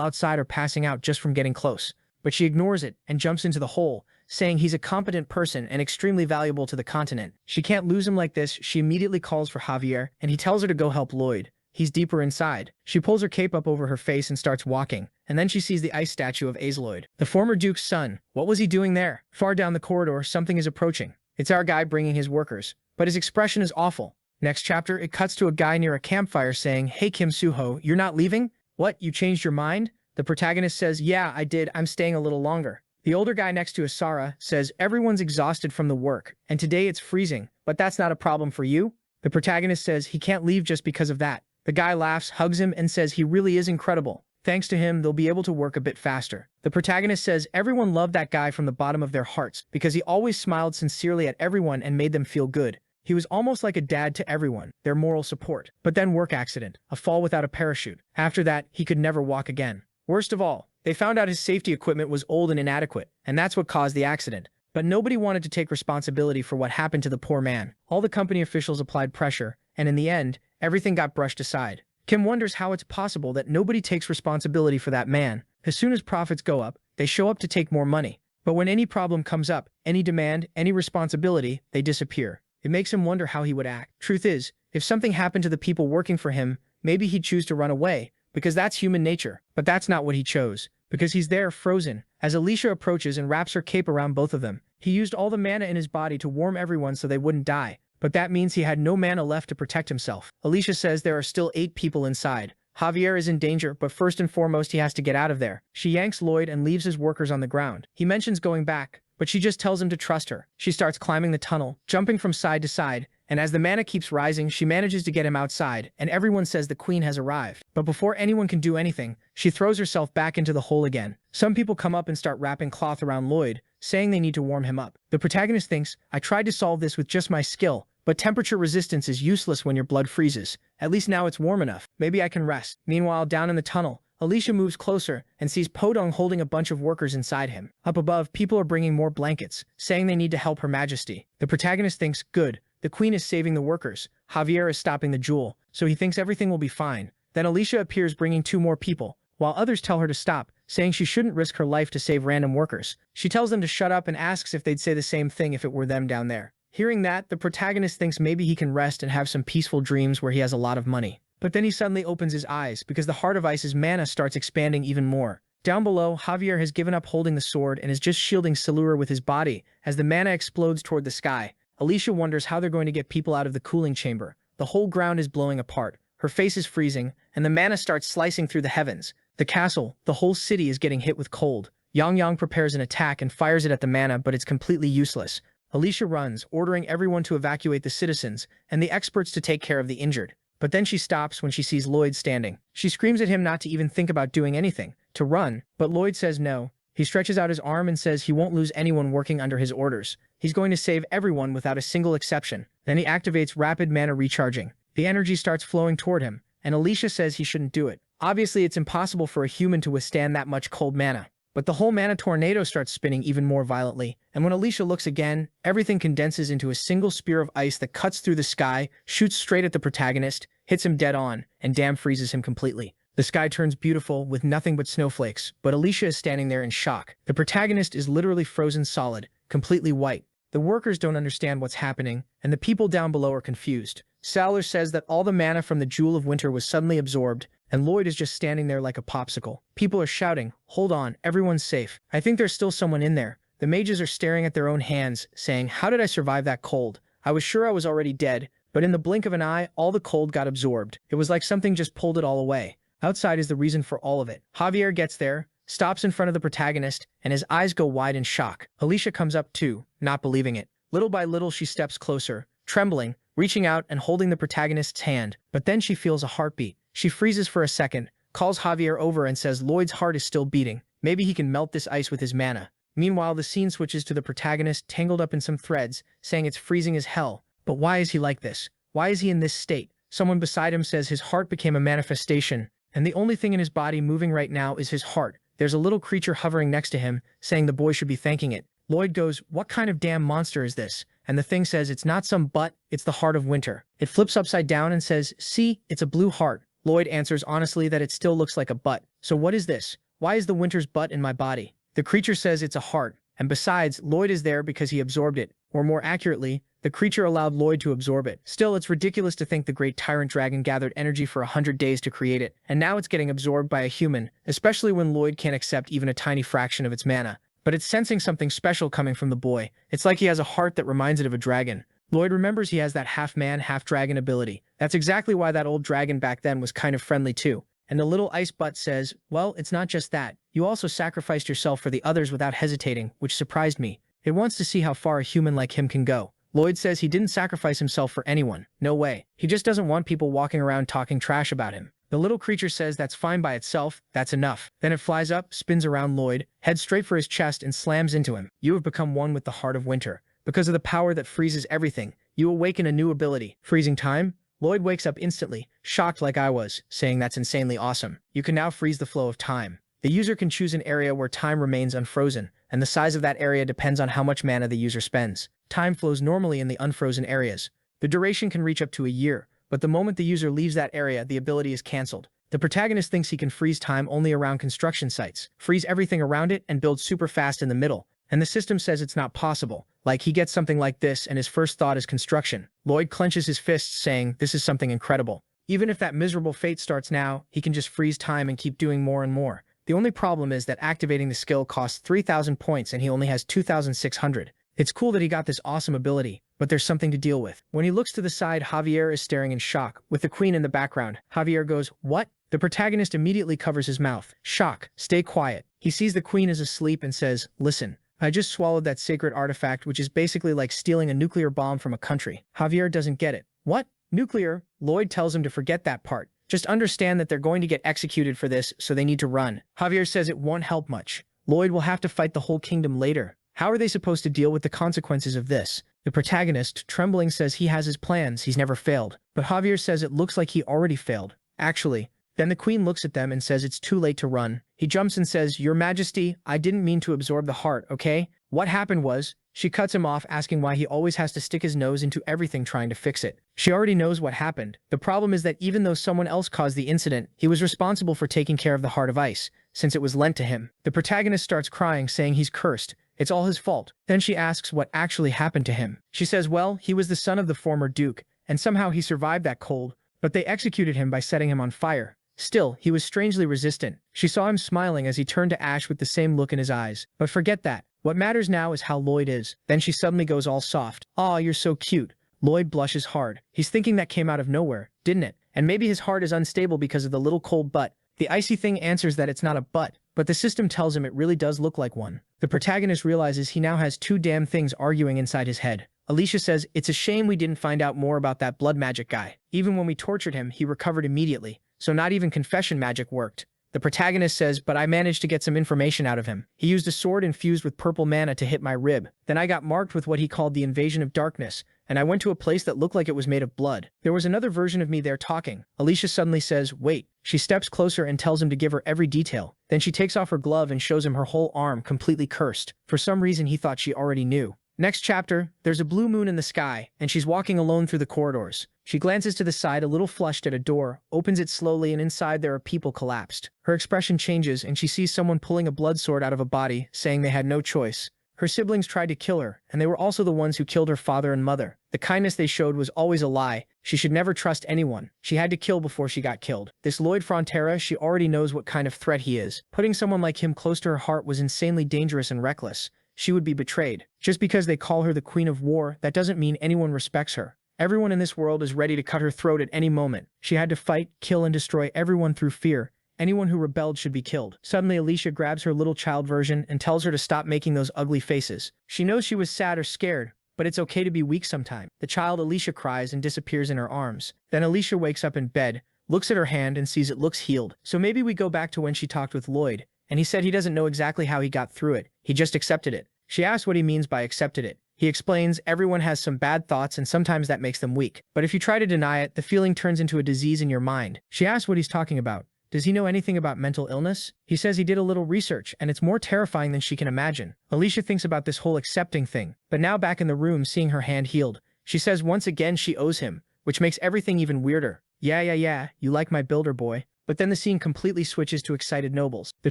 outside are passing out just from getting close. But she ignores it and jumps into the hole, saying he's a competent person and extremely valuable to the continent. She can't lose him like this. She immediately calls for Javier, and he tells her to go help Lloyd. He's deeper inside. She pulls her cape up over her face and starts walking, and then she sees the ice statue of Azeloid, the former Duke's son. What was he doing there? Far down the corridor, something is approaching. It's our guy bringing his workers, but his expression is awful. Next chapter, it cuts to a guy near a campfire saying, "Hey Kim Suho, you're not leaving? What, you changed your mind?" The protagonist says, "Yeah, I did. I'm staying a little longer." The older guy next to Asura says, "Everyone's exhausted from the work, and today it's freezing, but that's not a problem for you?" The protagonist says he can't leave just because of that. The guy laughs, hugs him, and says he really is incredible. Thanks to him, they'll be able to work a bit faster. The protagonist says everyone loved that guy from the bottom of their hearts because he always smiled sincerely at everyone and made them feel good. He was almost like a dad to everyone, their moral support. But then work accident, a fall without a parachute. After that, he could never walk again. Worst of all, they found out his safety equipment was old and inadequate, and that's what caused the accident. But nobody wanted to take responsibility for what happened to the poor man. All the company officials applied pressure, and in the end, everything got brushed aside. Kim wonders how it's possible that nobody takes responsibility for that man. As soon as profits go up, they show up to take more money. But when any problem comes up, any demand, any responsibility, they disappear. It makes him wonder how he would act. Truth is, if something happened to the people working for him, maybe he'd choose to run away, because that's human nature. But that's not what he chose, because he's there frozen. As Alicia approaches and wraps her cape around both of them, he used all the mana in his body to warm everyone so they wouldn't die. But that means he had no mana left to protect himself. Alicia says there are still 8 people inside. Javier is in danger, but first and foremost he has to get out of there. She yanks Lloyd and leaves his workers on the ground. He mentions going back, but she just tells him to trust her. She starts climbing the tunnel, jumping from side to side, and as the mana keeps rising, she manages to get him outside, and everyone says the queen has arrived. But before anyone can do anything, she throws herself back into the hole again. Some people come up and start wrapping cloth around Lloyd, saying they need to warm him up. The protagonist thinks, "I tried to solve this with just my skill, but temperature resistance is useless when your blood freezes. At least now it's warm enough. Maybe I can rest." Meanwhile, down in the tunnel, Alicia moves closer and sees Podong holding a bunch of workers inside him. Up above, people are bringing more blankets, saying they need to help Her Majesty. The protagonist thinks, good, the queen is saving the workers. Javier is stopping the jewel, so he thinks everything will be fine. Then Alicia appears bringing 2 more people, while others tell her to stop, saying she shouldn't risk her life to save random workers. She tells them to shut up and asks if they'd say the same thing if it were them down there. Hearing that, the protagonist thinks maybe he can rest and have some peaceful dreams where he has a lot of money. But then he suddenly opens his eyes because the Heart of Ice's mana starts expanding even more. Down below, Javier has given up holding the sword and is just shielding Silura with his body as the mana explodes toward the sky. Alicia wonders how they're going to get people out of the cooling chamber. The whole ground is blowing apart. Her face is freezing, and the mana starts slicing through the heavens. The castle, the whole city is getting hit with cold. Yang Yang prepares an attack and fires it at the mana, but it's completely useless. Alicia runs, ordering everyone to evacuate the citizens and the experts to take care of the injured. But then she stops when she sees Lloyd standing. She screams at him not to even think about doing anything, to run, but Lloyd says no. He stretches out his arm and says he won't lose anyone working under his orders. He's going to save everyone without a single exception. Then he activates rapid mana recharging. The energy starts flowing toward him, and Alicia says he shouldn't do it. Obviously, it's impossible for a human to withstand that much cold mana. But the whole mana tornado starts spinning even more violently, and when Alicia looks again, everything condenses into a single spear of ice that cuts through the sky, shoots straight at the protagonist, hits him dead on, and damn freezes him completely. The sky turns beautiful with nothing but snowflakes, but Alicia is standing there in shock. The protagonist is literally frozen solid, completely white. The workers don't understand what's happening, and the people down below are confused. Sailor says that all the mana from the Jewel of Winter was suddenly absorbed, and Lloyd is just standing there like a popsicle. People are shouting, "Hold on, everyone's safe." I think there's still someone in there. The mages are staring at their own hands, saying, "How did I survive that cold? I was sure I was already dead." But in the blink of an eye, all the cold got absorbed. It was like something just pulled it all away. Outside is the reason for all of it. Javier gets there, stops in front of the protagonist, and his eyes go wide in shock. Alicia comes up too, not believing it. Little by little she steps closer, trembling, reaching out and holding the protagonist's hand, but then she feels a heartbeat. She freezes for a second, calls Javier over and says Lloyd's heart is still beating. Maybe he can melt this ice with his mana. Meanwhile, the scene switches to the protagonist tangled up in some threads, saying it's freezing as hell. But why is he like this? Why is he in this state? Someone beside him says his heart became a manifestation, and the only thing in his body moving right now is his heart. There's a little creature hovering next to him, saying the boy should be thanking it. Lloyd goes, "What kind of damn monster is this?" And the thing says it's not some butt, it's the heart of winter. It flips upside down and says, "See, it's a blue heart." Lloyd answers honestly that it still looks like a butt. So what is this? Why is the winter's butt in my body? The creature says it's a heart, and besides, Lloyd is there because he absorbed it, or more accurately, the creature allowed Lloyd to absorb it. Still, it's ridiculous to think the great tyrant dragon gathered energy for 100 days to create it, and now it's getting absorbed by a human, especially when Lloyd can't accept even a tiny fraction of its mana. But it's sensing something special coming from the boy. It's like he has a heart that reminds it of a dragon. Lloyd remembers he has that half-man, half-dragon ability. That's exactly why that old dragon back then was kind of friendly too. And the little ice butt says, "Well, it's not just that. You also sacrificed yourself for the others without hesitating, which surprised me. It wants to see how far a human like him can go." Lloyd says he didn't sacrifice himself for anyone. No way. He just doesn't want people walking around talking trash about him. The little creature says that's fine by itself, that's enough. Then it flies up, spins around Lloyd, heads straight for his chest and slams into him. "You have become one with the heart of winter. Because of the power that freezes everything, you awaken a new ability. Freezing time?" Lloyd wakes up instantly, shocked like I was, saying that's insanely awesome. You can now freeze the flow of time. The user can choose an area where time remains unfrozen, and the size of that area depends on how much mana the user spends. Time flows normally in the unfrozen areas. The duration can reach up to a year, but the moment the user leaves that area, the ability is cancelled. The protagonist thinks he can freeze time only around construction sites, freeze everything around it, and build super fast in the middle. And the system says it's not possible. Like, he gets something like this, and his first thought is construction. Lloyd clenches his fists, saying, "This is something incredible. Even if that miserable fate starts now, he can just freeze time and keep doing more and more." The only problem is that activating the skill costs 3,000 points and he only has 2,600. It's cool that he got this awesome ability, but there's something to deal with. When he looks to the side, Javier is staring in shock, with the queen in the background. Javier goes, "What?" The protagonist immediately covers his mouth. Shock. Stay quiet. He sees the queen is asleep and says, "Listen. I just swallowed that sacred artifact, which is basically like stealing a nuclear bomb from a country." Javier doesn't get it. "What? Nuclear?" Lloyd tells him to forget that part. Just understand that they're going to get executed for this, so they need to run. Javier says it won't help much. Lloyd will have to fight the whole kingdom later. How are they supposed to deal with the consequences of this? The protagonist, trembling, says he has his plans, he's never failed. But Javier says it looks like he already failed. Actually. Then the queen looks at them and says it's too late to run. He jumps and says, "Your Majesty, I didn't mean to absorb the heart, okay? What happened was..." She cuts him off, asking why he always has to stick his nose into everything trying to fix it. She already knows what happened. The problem is that even though someone else caused the incident, he was responsible for taking care of the heart of ice, since it was lent to him. The protagonist starts crying, saying he's cursed. It's all his fault. Then she asks what actually happened to him. She says, well, he was the son of the former duke, and somehow he survived that cold, but they executed him by setting him on fire. Still, he was strangely resistant. She saw him smiling as he turned to ash with the same look in his eyes. But forget that. What matters now is how Lloyd is. Then she suddenly goes all soft. "Aw, you're so cute." Lloyd blushes hard. He's thinking that came out of nowhere, didn't it? And maybe his heart is unstable because of the little cold butt. The icy thing answers that it's not a butt, but the system tells him it really does look like one. The protagonist realizes he now has two damn things arguing inside his head. Alicia says, "It's a shame we didn't find out more about that blood magic guy. Even when we tortured him, he recovered immediately. So not even confession magic worked." The protagonist says, "But I managed to get some information out of him. He used a sword infused with purple mana to hit my rib. Then I got marked with what he called the invasion of darkness, and I went to a place that looked like it was made of blood. There was another version of me there talking." Alicia suddenly says, "Wait." She steps closer and tells him to give her every detail. Then she takes off her glove and shows him her whole arm completely cursed. For some reason he thought she already knew. Next chapter, there's a blue moon in the sky, and she's walking alone through the corridors. She glances to the side a little flushed at a door, opens it slowly, and inside there are people collapsed. Her expression changes, and she sees someone pulling a blood sword out of a body, saying they had no choice. Her siblings tried to kill her, and they were also the ones who killed her father and mother. The kindness they showed was always a lie. She should never trust anyone. She had to kill before she got killed. This Lloyd Frontera, she already knows what kind of threat he is. Putting someone like him close to her heart was insanely dangerous and reckless. She would be betrayed. Just because they call her the Queen of War, that doesn't mean anyone respects her. Everyone in this world is ready to cut her throat at any moment. She had to fight, kill, and destroy everyone through fear, Anyone who rebelled should be killed. Suddenly, Alicia grabs her little child version and tells her to stop making those ugly faces. She knows she was sad or scared, but it's okay to be weak sometime. The child Alicia cries and disappears in her arms. Then Alicia wakes up in bed, looks at her hand and sees it looks healed. So maybe we go back to when she talked with Lloyd, and he said he doesn't know exactly how he got through it. He just accepted it. She asks what he means by accepted it. He explains everyone has some bad thoughts and sometimes that makes them weak. But if you try to deny it, the feeling turns into a disease in your mind. She asks what he's talking about. Does he know anything about mental illness? He says he did a little research, and it's more terrifying than she can imagine. Alicia thinks about this whole accepting thing, but now back in the room seeing her hand healed, she says once again she owes him, which makes everything even weirder. Yeah, you like my builder boy. But then the scene completely switches to excited nobles. The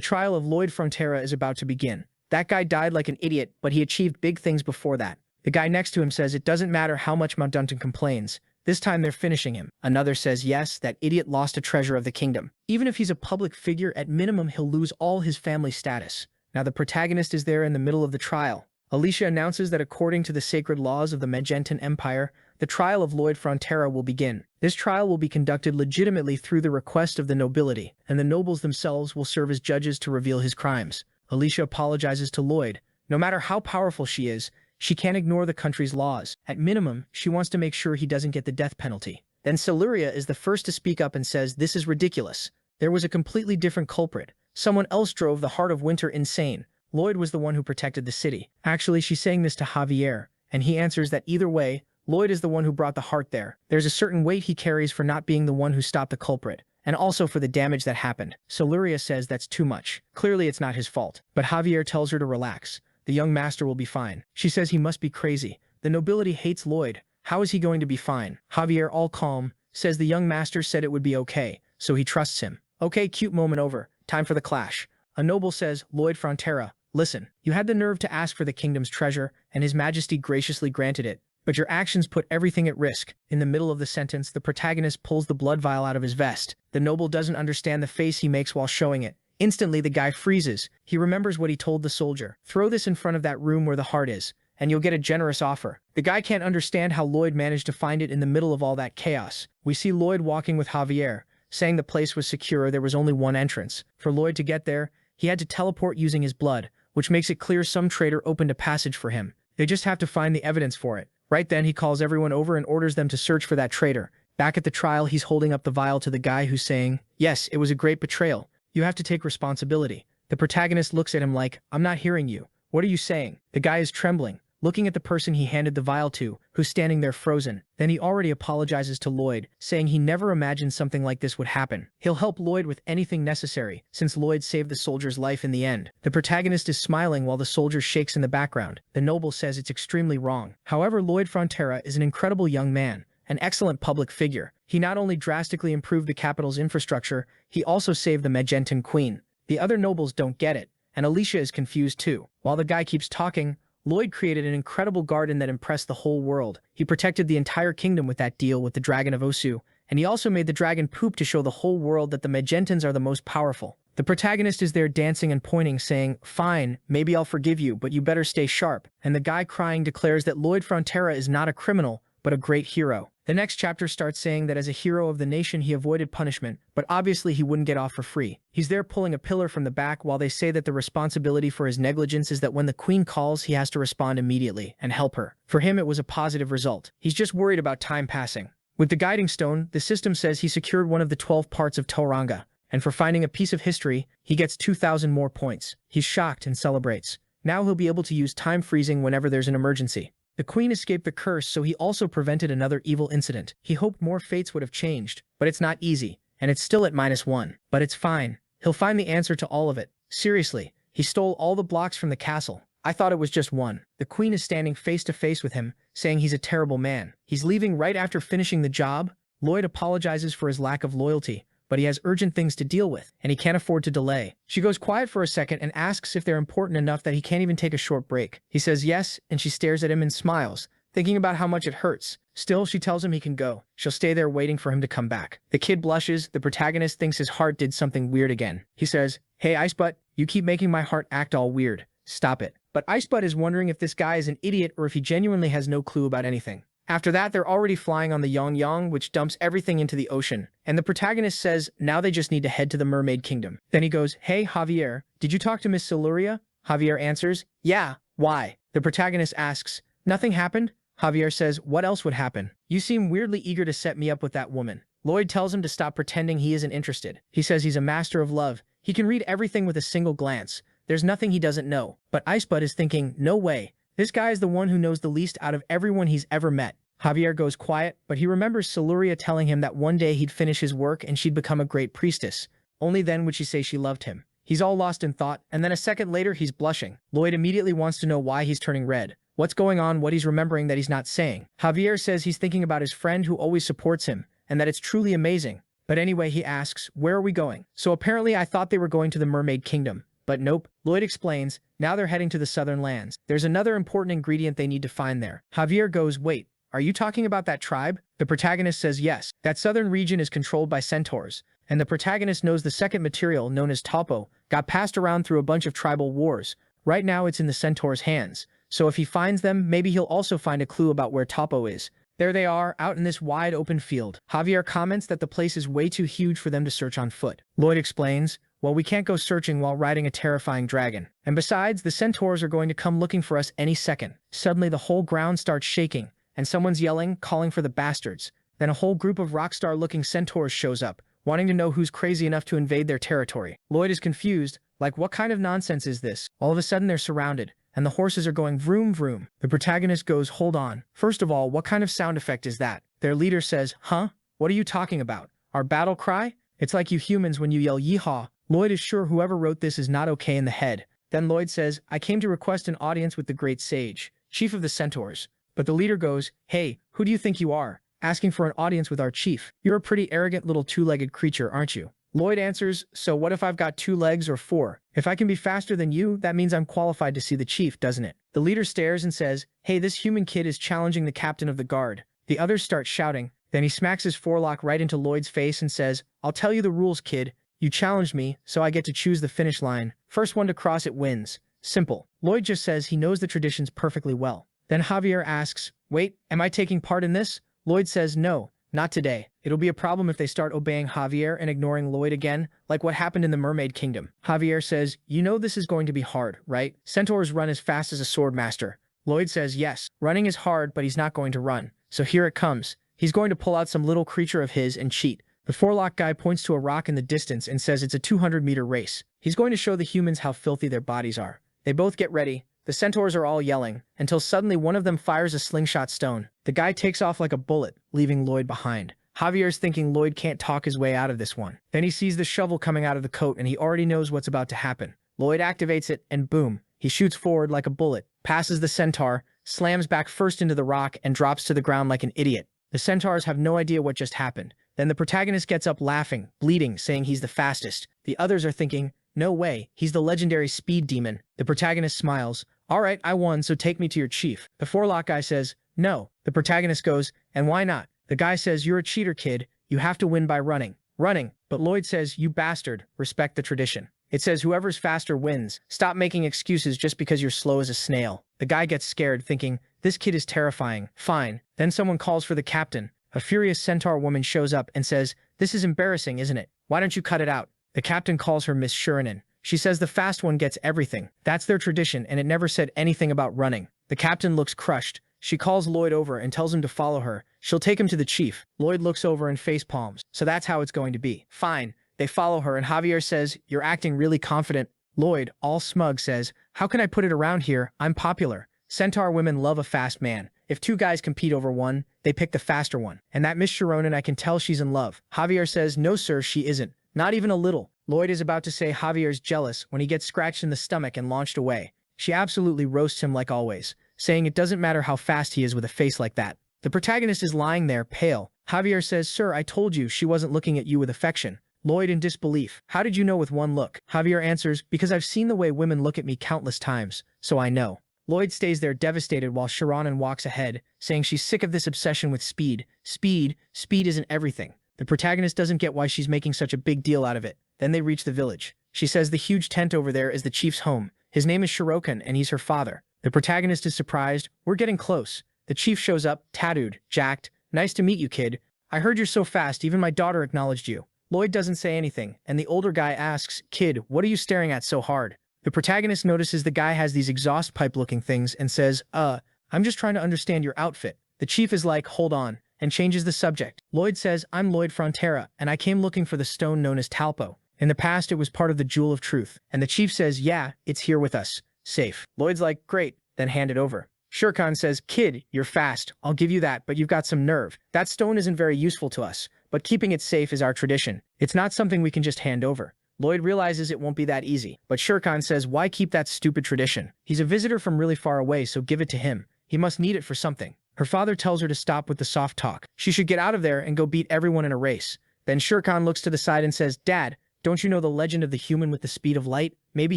trial of Lloyd Frontera is about to begin. That guy died like an idiot, but he achieved big things before that. The guy next to him says it doesn't matter how much Montdunton complains. This time they're finishing him. Another says yes, that idiot lost a treasure of the kingdom. Even if he's a public figure, at minimum he'll lose all his family status. Now the protagonist is there in the middle of the trial. Alicia announces that according to the sacred laws of the Magentan Empire, the trial of Lloyd Frontera will begin. This trial will be conducted legitimately through the request of the nobility, and the nobles themselves will serve as judges to reveal his crimes. Alicia apologizes to Lloyd. No matter how powerful she is, she can't ignore the country's laws. At minimum, she wants to make sure he doesn't get the death penalty. Then Siluria is the first to speak up and says this is ridiculous. There was a completely different culprit. Someone else drove the Heart of Winter insane. Lloyd was the one who protected the city. Actually, she's saying this to Javier, and he answers that either way, Lloyd is the one who brought the heart there. There's a certain weight he carries for not being the one who stopped the culprit, and also for the damage that happened. Siluria says that's too much. Clearly it's not his fault. But Javier tells her to relax. The young master will be fine. She says he must be crazy. The nobility hates Lloyd. How is he going to be fine? Javier, all calm, says the young master said it would be okay, so he trusts him. Okay, cute moment over. Time for the clash. A noble says, Lloyd Frontera, listen, you had the nerve to ask for the kingdom's treasure, and his majesty graciously granted it. But your actions put everything at risk. In the middle of the sentence, the protagonist pulls the blood vial out of his vest. The noble doesn't understand the face he makes while showing it. Instantly, the guy freezes. He remembers what he told the soldier. Throw this in front of that room where the heart is, and you'll get a generous offer. The guy can't understand how Lloyd managed to find it in the middle of all that chaos. We see Lloyd walking with Javier, saying the place was secure, there was only one entrance. For Lloyd to get there, he had to teleport using his blood, which makes it clear some traitor opened a passage for him. They just have to find the evidence for it. Right then, he calls everyone over and orders them to search for that traitor. Back at the trial, he's holding up the vial to the guy who's saying, yes, it was a great betrayal. You have to take responsibility. The protagonist looks at him like, I'm not hearing you. What are you saying? The guy is trembling, looking at the person he handed the vial to, who's standing there frozen. Then he already apologizes to Lloyd, saying he never imagined something like this would happen. He'll help Lloyd with anything necessary, since Lloyd saved the soldier's life in the end. The protagonist is smiling while the soldier shakes in the background. The noble says it's extremely wrong. However, Lloyd Frontera is an incredible young man, an excellent public figure. He not only drastically improved the capital's infrastructure, he also saved the Magentan queen. The other nobles don't get it, and Alicia is confused too. While the guy keeps talking, Lloyd created an incredible garden that impressed the whole world. He protected the entire kingdom with that deal with the dragon of Osu, and he also made the dragon poop to show the whole world that the Magentans are the most powerful. The protagonist is there dancing and pointing, saying, fine, maybe I'll forgive you, but you better stay sharp. And the guy crying declares that Lloyd Frontera is not a criminal, but a great hero. The next chapter starts saying that as a hero of the nation he avoided punishment, but obviously he wouldn't get off for free. He's there pulling a pillar from the back while they say that the responsibility for his negligence is that when the queen calls he has to respond immediately and help her. For him it was a positive result. He's just worried about time passing. With the guiding stone, the system says he secured one of the 12 parts of Tauranga, and for finding a piece of history, he gets 2,000 more points. He's shocked and celebrates. Now he'll be able to use time freezing whenever there's an emergency. The queen escaped the curse, so he also prevented another evil incident. He hoped more fates would have changed, but it's not easy, and it's still at -1. But it's fine. He'll find the answer to all of it. Seriously, he stole all the blocks from the castle. I thought it was just one. The queen is standing face to face with him, saying he's a terrible man. He's leaving right after finishing the job. Lloyd apologizes for his lack of loyalty, but he has urgent things to deal with, and he can't afford to delay. She goes quiet for a second and asks if they're important enough that he can't even take a short break. He says yes, and she stares at him and smiles, thinking about how much it hurts. Still, she tells him he can go. She'll stay there waiting for him to come back. The kid blushes. The protagonist thinks his heart did something weird again. He says, hey Icebutt, you keep making my heart act all weird. Stop it. But Icebutt is wondering if this guy is an idiot or if he genuinely has no clue about anything. After that, they're already flying on the Yang, which dumps everything into the ocean. And the protagonist says, now they just need to head to the Mermaid Kingdom. Then he goes, hey, Javier, did you talk to Miss Siluria? Javier answers, yeah, why? The protagonist asks, nothing happened? Javier says, what else would happen? You seem weirdly eager to set me up with that woman. Lloyd tells him to stop pretending he isn't interested. He says he's a master of love. He can read everything with a single glance. There's nothing he doesn't know. But Icebud is thinking, no way. This guy is the one who knows the least out of everyone he's ever met. Javier goes quiet, but he remembers Siluria telling him that one day he'd finish his work and she'd become a great priestess. Only then would she say she loved him. He's all lost in thought, and then a second later he's blushing. Lloyd immediately wants to know why he's turning red. What's going on, what he's remembering that he's not saying. Javier says he's thinking about his friend who always supports him, and that it's truly amazing. But anyway, he asks, where are we going? So apparently I thought they were going to the Mermaid Kingdom. But nope. Lloyd explains, now they're heading to the southern lands. There's another important ingredient they need to find there. Javier goes, wait, are you talking about that tribe? The protagonist says yes. That southern region is controlled by centaurs, and the protagonist knows the second material, known as Taupo, got passed around through a bunch of tribal wars. Right now it's in the centaurs' hands. So if he finds them, maybe he'll also find a clue about where Taupo is. There they are, out in this wide open field. Javier comments that the place is way too huge for them to search on foot. Lloyd explains, well, we can't go searching while riding a terrifying dragon. And besides, the centaurs are going to come looking for us any second. Suddenly the whole ground starts shaking, and someone's yelling, calling for the bastards. Then a whole group of rockstar-looking centaurs shows up, wanting to know who's crazy enough to invade their territory. Lloyd is confused, like what kind of nonsense is this? All of a sudden they're surrounded, and the horses are going vroom vroom. The protagonist goes, hold on. First of all, what kind of sound effect is that? Their leader says, huh? What are you talking about? Our battle cry? It's like you humans when you yell yeehaw. Lloyd is sure whoever wrote this is not okay in the head. Then Lloyd says, I came to request an audience with the great sage, chief of the centaurs. But the leader goes, hey, who do you think you are? Asking for an audience with our chief. You're a pretty arrogant little two-legged creature, aren't you? Lloyd answers, so what if I've got 2 legs or 4? If I can be faster than you, that means I'm qualified to see the chief, doesn't it? The leader stares and says, hey, this human kid is challenging the captain of the guard. The others start shouting. Then he smacks his forelock right into Lloyd's face and says, I'll tell you the rules, kid. You challenged me, so I get to choose the finish line. First one to cross it wins. Simple. Lloyd just says he knows the traditions perfectly well. Then Javier asks, wait, am I taking part in this? Lloyd says, no, not today. It'll be a problem if they start obeying Javier and ignoring Lloyd again, like what happened in the Mermaid Kingdom. Javier says, you know this is going to be hard, right? Centaurs run as fast as a sword master. Lloyd says, yes, running is hard, but he's not going to run. So here it comes. He's going to pull out some little creature of his and cheat. The forelock guy points to a rock in the distance and says it's a 200-meter race. He's going to show the humans how filthy their bodies are. They both get ready. The centaurs are all yelling, until suddenly one of them fires a slingshot stone. The guy takes off like a bullet, leaving Lloyd behind. Javier's thinking Lloyd can't talk his way out of this one. Then he sees the shovel coming out of the coat and he already knows what's about to happen. Lloyd activates it and boom, he shoots forward like a bullet, passes the centaur, slams back first into the rock and drops to the ground like an idiot. The centaurs have no idea what just happened. Then the protagonist gets up laughing, bleeding, saying he's the fastest. The others are thinking, no way, he's the legendary speed demon. The protagonist smiles. All right, I won, so take me to your chief. The forelock guy says, no. The protagonist goes, and why not? The guy says, you're a cheater, kid. You have to win by running. Running. But Lloyd says, you bastard, respect the tradition. It says whoever's faster wins. Stop making excuses just because you're slow as a snail. The guy gets scared, thinking, this kid is terrifying. Fine. Then someone calls for the captain. A furious centaur woman shows up and says, this is embarrassing, isn't it? Why don't you cut it out? The captain calls her Miss Shurinen. She says the fast one gets everything. That's their tradition, and it never said anything about running. The captain looks crushed. She calls Lloyd over and tells him to follow her. She'll take him to the chief. Lloyd looks over and face palms. So that's how it's going to be. Fine. They follow her, and Javier says, you're acting really confident. Lloyd, all smug, says, how can I put it around here? I'm popular. Centaur women love a fast man. If 2 guys compete over one, they pick the faster one. And that Miss Shurinen, I can tell she's in love. Javier says, no sir, she isn't. Not even a little. Lloyd is about to say Javier's jealous when he gets scratched in the stomach and launched away. She absolutely roasts him like always, saying it doesn't matter how fast he is with a face like that. The protagonist is lying there, pale. Javier says, sir, I told you she wasn't looking at you with affection. Lloyd in disbelief. How did you know with one look? Javier answers, because I've seen the way women look at me countless times, so I know. Lloyd stays there devastated while Shurinen walks ahead, saying she's sick of this obsession with speed. Speed isn't everything. The protagonist doesn't get why she's making such a big deal out of it. Then they reach the village. She says the huge tent over there is the chief's home. His name is Shirokan and he's her father. The protagonist is surprised. We're getting close. The chief shows up, tattooed, jacked. Nice to meet you, kid. I heard you're so fast, even my daughter acknowledged you. Lloyd doesn't say anything, and the older guy asks, kid, what are you staring at so hard? The protagonist notices the guy has these exhaust pipe-looking things and says, I'm just trying to understand your outfit. The chief is like, hold on, and changes the subject. Lloyd says, I'm Lloyd Frontera, and I came looking for the stone known as Talpo. In the past, it was part of the Jewel of Truth. And the chief says, yeah, it's here with us. Safe. Lloyd's like, great, then hand it over. Shurkan says, kid, you're fast. I'll give you that, but you've got some nerve. That stone isn't very useful to us, but keeping it safe is our tradition. It's not something we can just hand over. Lloyd realizes it won't be that easy, but Shurkan says, why keep that stupid tradition? He's a visitor from really far away, so give it to him. He must need it for something. Her father tells her to stop with the soft talk. She should get out of there and go beat everyone in a race. Then Shurkan looks to the side and says, Dad, don't you know the legend of the human with the speed of light? Maybe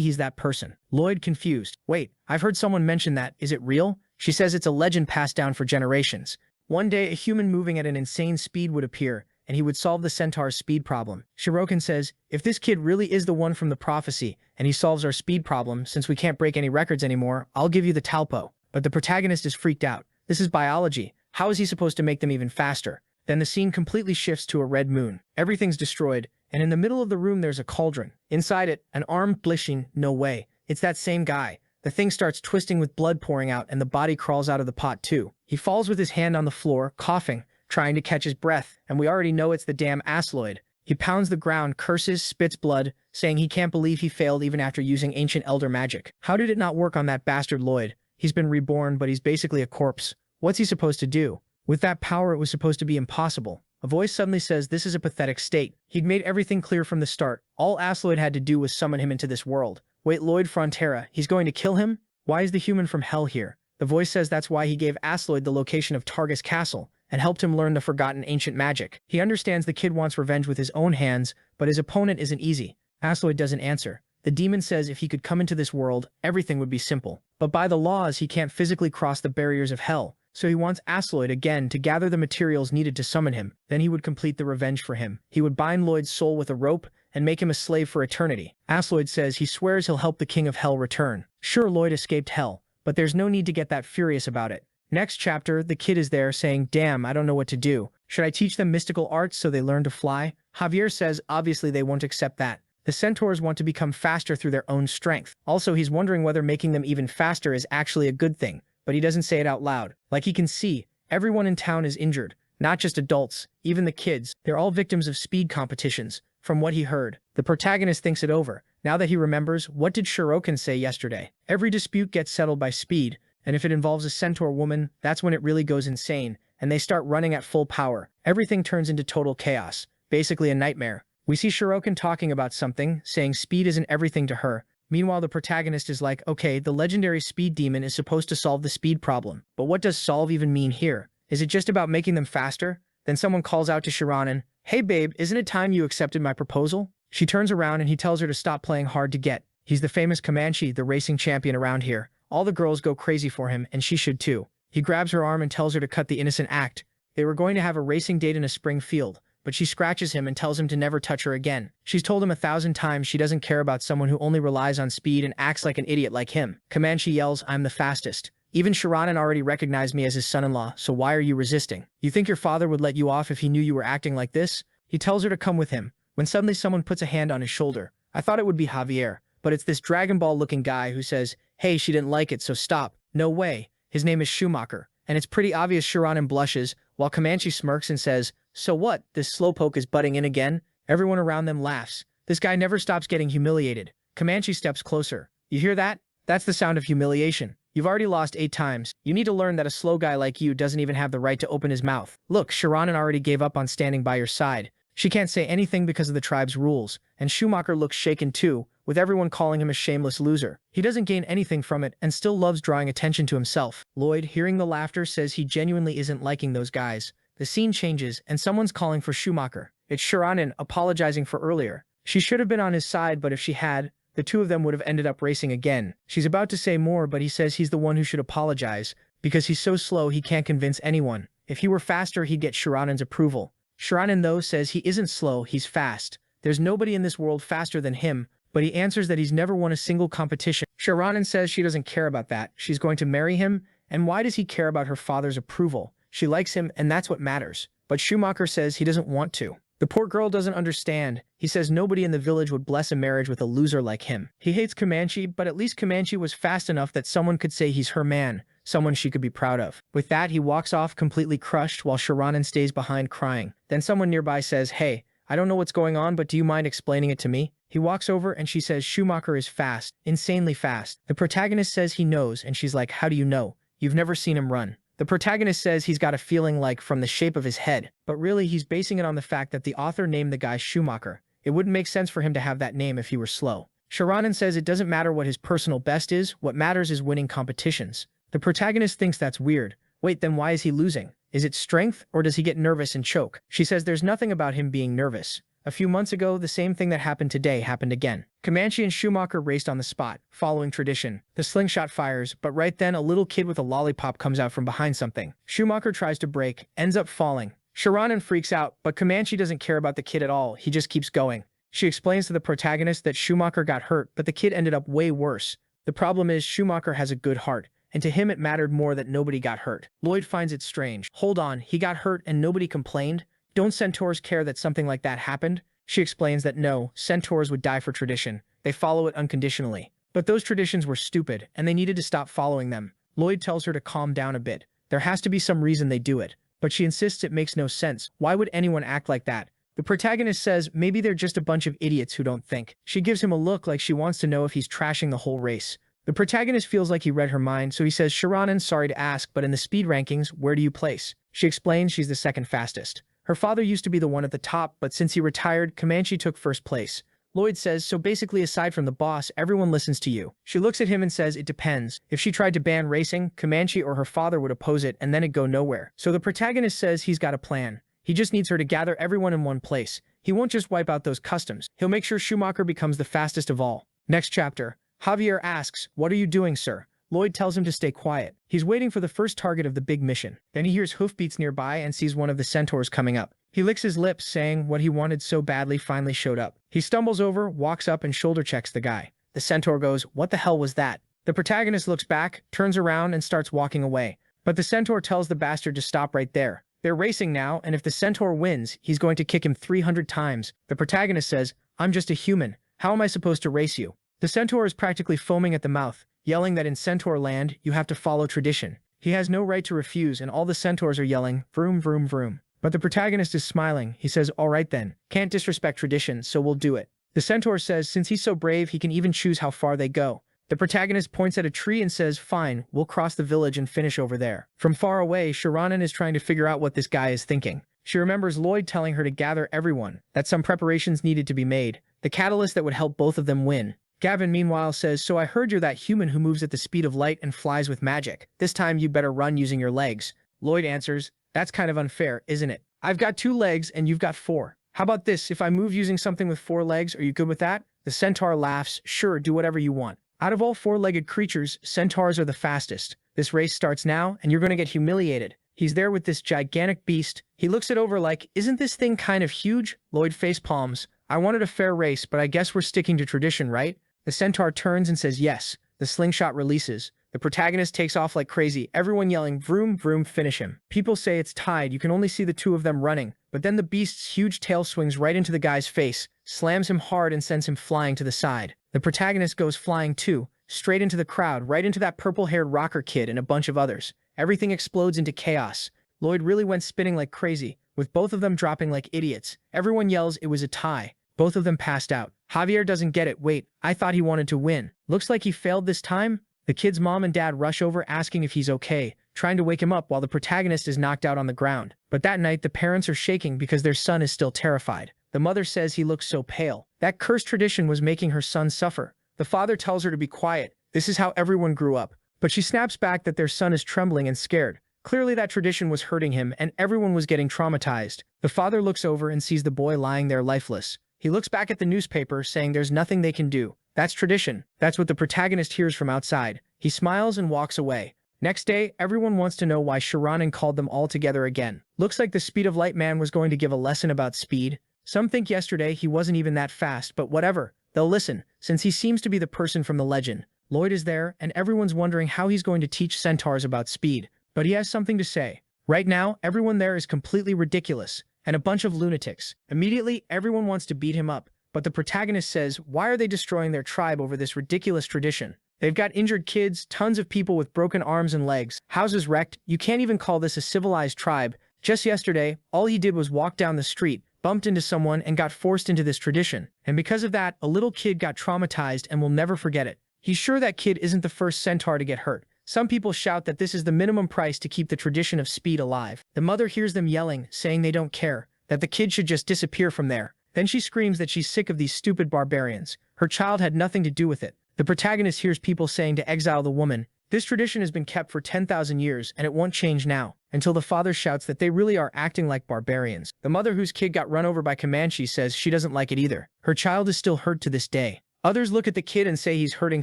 he's that person. Lloyd, confused. Wait, I've heard someone mention that. Is it real? She says it's a legend passed down for generations. One day, a human moving at an insane speed would appear, and he would solve the centaur's speed problem. Shirokin says, if this kid really is the one from the prophecy, and he solves our speed problem, since we can't break any records anymore, I'll give you the Talpo. But the protagonist is freaked out. This is biology. How is he supposed to make them even faster? Then the scene completely shifts to a red moon. Everything's destroyed, and in the middle of the room there's a cauldron. Inside it, an arm blishing. No way. It's that same guy. The thing starts twisting with blood pouring out, and the body crawls out of the pot too. He falls with his hand on the floor, coughing, trying to catch his breath, and we already know it's the damn Lloyd. He pounds the ground, curses, spits blood, saying he can't believe he failed even after using ancient elder magic. How did it not work on that bastard Lloyd? He's been reborn, but he's basically a corpse. What's he supposed to do? With that power, it was supposed to be impossible. A voice suddenly says this is a pathetic state. He'd made everything clear from the start. All Lloyd had to do was summon him into this world. Wait, Lloyd Frontera, he's going to kill him? Why is the human from hell here? The voice says that's why he gave Lloyd the location of Targus Castle and helped him learn the forgotten ancient magic. He understands the kid wants revenge with his own hands, but his opponent isn't easy. Lloyd doesn't answer. The demon says if he could come into this world, everything would be simple. But by the laws, he can't physically cross the barriers of hell. So he wants Lloyd again to gather the materials needed to summon him. Then he would complete the revenge for him. He would bind Lloyd's soul with a rope and make him a slave for eternity. Lloyd says he swears he'll help the king of hell return. Sure, Lloyd escaped hell, but there's no need to get that furious about it. Next chapter, the kid is there saying, damn, I don't know what to do. Should I teach them mystical arts so they learn to fly? Javier says obviously they won't accept that. The centaurs want to become faster through their own strength. Also, he's wondering whether making them even faster is actually a good thing, but he doesn't say it out loud. Like he can see, everyone in town is injured. Not just adults, even the kids. They're all victims of speed competitions, from what he heard. The protagonist thinks it over. Now that he remembers, what did Shirokin say yesterday? Every dispute gets settled by speed, and if it involves a centaur woman, that's when it really goes insane, and they start running at full power. Everything turns into total chaos. Basically a nightmare. We see Shirokin talking about something, saying speed isn't everything to her. Meanwhile, the protagonist is like, okay, the legendary speed demon is supposed to solve the speed problem. But what does solve even mean here? Is it just about making them faster? Then someone calls out to Shiranen, hey babe, isn't it time you accepted my proposal? She turns around and he tells her to stop playing hard to get. He's the famous Comanche, the racing champion around here. All the girls go crazy for him, and she should too. He grabs her arm and tells her to cut the innocent act. They were going to have a racing date in a spring field, but she scratches him and tells him to never touch her again. She's told him 1,000 times she doesn't care about someone who only relies on speed and acts like an idiot like him. Comanche yells, I'm the fastest. Even Shiranen already recognized me as his son-in-law, so why are you resisting? You think your father would let you off if he knew you were acting like this? He tells her to come with him, when suddenly someone puts a hand on his shoulder. I thought it would be Javier, but it's this Dragon Ball-looking guy who says, hey, she didn't like it, so stop. No way. His name is Schumacher, and it's pretty obvious Shiranen blushes, while Comanche smirks and says, so what, this slowpoke is butting in again? Everyone around them laughs. This guy never stops getting humiliated. Comanche steps closer. You hear that? That's the sound of humiliation. You've already lost 8 times. You need to learn that a slow guy like you doesn't even have the right to open his mouth. Look, Shiranen already gave up on standing by your side. She can't say anything because of the tribe's rules, and Schumacher looks shaken too, with everyone calling him a shameless loser. He doesn't gain anything from it and still loves drawing attention to himself. Lloyd, hearing the laughter, says he genuinely isn't liking those guys. The scene changes, and someone's calling for Schumacher. It's Shiranen, apologizing for earlier. She should have been on his side, but if she had, the two of them would have ended up racing again. She's about to say more, but he says he's the one who should apologize, because he's so slow he can't convince anyone. If he were faster, he'd get Shiranen's approval. Shiranen, though, says he isn't slow, he's fast. There's nobody in this world faster than him, but he answers that he's never won a single competition. Shiranen says she doesn't care about that. She's going to marry him, And why does he care about her father's approval? She likes him, and that's what matters. But Schumacher says he doesn't want to. The poor girl doesn't understand. He says nobody in the village would bless a marriage with a loser like him. He hates Comanche, but at least Comanche was fast enough that someone could say he's her man, someone she could be proud of. With that, he walks off completely crushed while Shiranen stays behind crying. Then someone nearby says, "Hey, I don't know what's going on, but do you mind explaining it to me?" He walks over and she says Schumacher is fast, insanely fast. The protagonist says he knows, and she's like, "How do you know? You've never seen him run." The protagonist says he's got a feeling like from the shape of his head, but really he's basing it on the fact that the author named the guy Schumacher. It wouldn't make sense for him to have that name if he were slow. Shiranen says it doesn't matter what his personal best is, what matters is winning competitions. The protagonist thinks that's weird. Wait, then why is he losing? Is it strength, or does he get nervous and choke? She says there's nothing about him being nervous. A few months ago, the same thing that happened today happened again. Comanche and Schumacher raced on the spot, following tradition. The slingshot fires, but right then a little kid with a lollipop comes out from behind something. Schumacher tries to brake, ends up falling. Shiranen freaks out, but Comanche doesn't care about the kid at all, he just keeps going. She explains to the protagonist that Schumacher got hurt, but the kid ended up way worse. The problem is Schumacher has a good heart, and to him it mattered more that nobody got hurt. Lloyd finds it strange. Hold on, he got hurt and nobody complained? Don't centaurs care that something like that happened? She explains that no, centaurs would die for tradition. They follow it unconditionally. But those traditions were stupid, and they needed to stop following them. Lloyd tells her to calm down a bit. There has to be some reason they do it. But she insists it makes no sense. Why would anyone act like that? The protagonist says maybe they're just a bunch of idiots who don't think. She gives him a look like she wants to know if he's trashing the whole race. The protagonist feels like he read her mind, so he says, Shiranen, sorry to ask, but in the speed rankings, where do you place? She explains she's the second fastest. Her father used to be the one at the top, but since he retired, Comanche took first place. Lloyd says, so basically aside from the boss, everyone listens to you. She looks at him and says, it depends. If she tried to ban racing, Comanche or her father would oppose it and then it'd go nowhere. So the protagonist says he's got a plan. He just needs her to gather everyone in one place. He won't just wipe out those customs. He'll make sure Schumacher becomes the fastest of all. Next chapter. Javier asks, what are you doing, sir? Lloyd tells him to stay quiet. He's waiting for the first target of the big mission. Then he hears hoofbeats nearby and sees one of the centaurs coming up. He licks his lips, saying what he wanted so badly finally showed up. He stumbles over, walks up, and shoulder checks the guy. The centaur goes, what the hell was that? The protagonist looks back, turns around, and starts walking away. But the centaur tells the bastard to stop right there. They're racing now, and if the centaur wins, he's going to kick him 300 times. The protagonist says, I'm just a human. How am I supposed to race you? The centaur is practically foaming at the mouth, yelling that in centaur land, you have to follow tradition. He has no right to refuse, and all the centaurs are yelling, vroom, vroom, vroom. But the protagonist is smiling. He says, all right then, can't disrespect tradition, so we'll do it. The centaur says since he's so brave, he can even choose how far they go. The protagonist points at a tree and says, fine, we'll cross the village and finish over there. From far away, Shiranen is trying to figure out what this guy is thinking. She remembers Lloyd telling her to gather everyone, that some preparations needed to be made, the catalyst that would help both of them win. Gavin, meanwhile, says, so I heard you're that human who moves at the speed of light and flies with magic. This time you better run using your legs. Lloyd answers, that's kind of unfair, isn't it? I've got 2 legs and you've got 4. How about this? If I move using something with 4 legs, are you good with that? The centaur laughs, sure, do whatever you want. Out of all 4-legged creatures, centaurs are the fastest. This race starts now, and you're going to get humiliated. He's there with this gigantic beast. He looks it over like, isn't this thing kind of huge? Lloyd facepalms. I wanted a fair race, but I guess we're sticking to tradition, right? The centaur turns and says yes. The slingshot releases. The protagonist takes off like crazy, everyone yelling, vroom, vroom, finish him. People say it's tied, you can only see the 2 of them running, but then the beast's huge tail swings right into the guy's face, slams him hard and sends him flying to the side. The protagonist goes flying too, straight into the crowd, right into that purple-haired rocker kid and a bunch of others. Everything explodes into chaos. Lloyd really went spinning like crazy, with both of them dropping like idiots. Everyone yells it was a tie. Both of them passed out. Javier doesn't get it. Wait, I thought he wanted to win. Looks like he failed this time? The kid's mom and dad rush over asking if he's okay, trying to wake him up while the protagonist is knocked out on the ground. But that night, the parents are shaking because their son is still terrified. The mother says he looks so pale. That cursed tradition was making her son suffer. The father tells her to be quiet. This is how everyone grew up. But she snaps back that their son is trembling and scared. Clearly that tradition was hurting him and everyone was getting traumatized. The father looks over and sees the boy lying there lifeless. He looks back at the newspaper saying there's nothing they can do. That's tradition. That's what the protagonist hears from outside. He smiles and walks away. Next day, everyone wants to know why Shiranen called them all together again. Looks like the speed of light man was going to give a lesson about speed. Some think yesterday he wasn't even that fast, but whatever. They'll listen, since he seems to be the person from the legend. Lloyd is there, and everyone's wondering how he's going to teach centaurs about speed. But he has something to say. Right now, everyone there is completely ridiculous, and a bunch of lunatics. Immediately, everyone wants to beat him up, but the protagonist says, why are they destroying their tribe over this ridiculous tradition? They've got injured kids, tons of people with broken arms and legs, houses wrecked. You can't even call this a civilized tribe. Just yesterday, all he did was walk down the street, bumped into someone, and got forced into this tradition. And because of that, a little kid got traumatized and will never forget it. He's sure that kid isn't the first centaur to get hurt. Some people shout that this is the minimum price to keep the tradition of speed alive. The mother hears them yelling, saying they don't care, that the kid should just disappear from there. Then she screams that she's sick of these stupid barbarians. Her child had nothing to do with it. The protagonist hears people saying to exile the woman. This tradition has been kept for 10,000 years, and it won't change now, until the father shouts that they really are acting like barbarians. The mother whose kid got run over by Comanche says she doesn't like it either. Her child is still hurt to this day. Others look at the kid and say he's hurting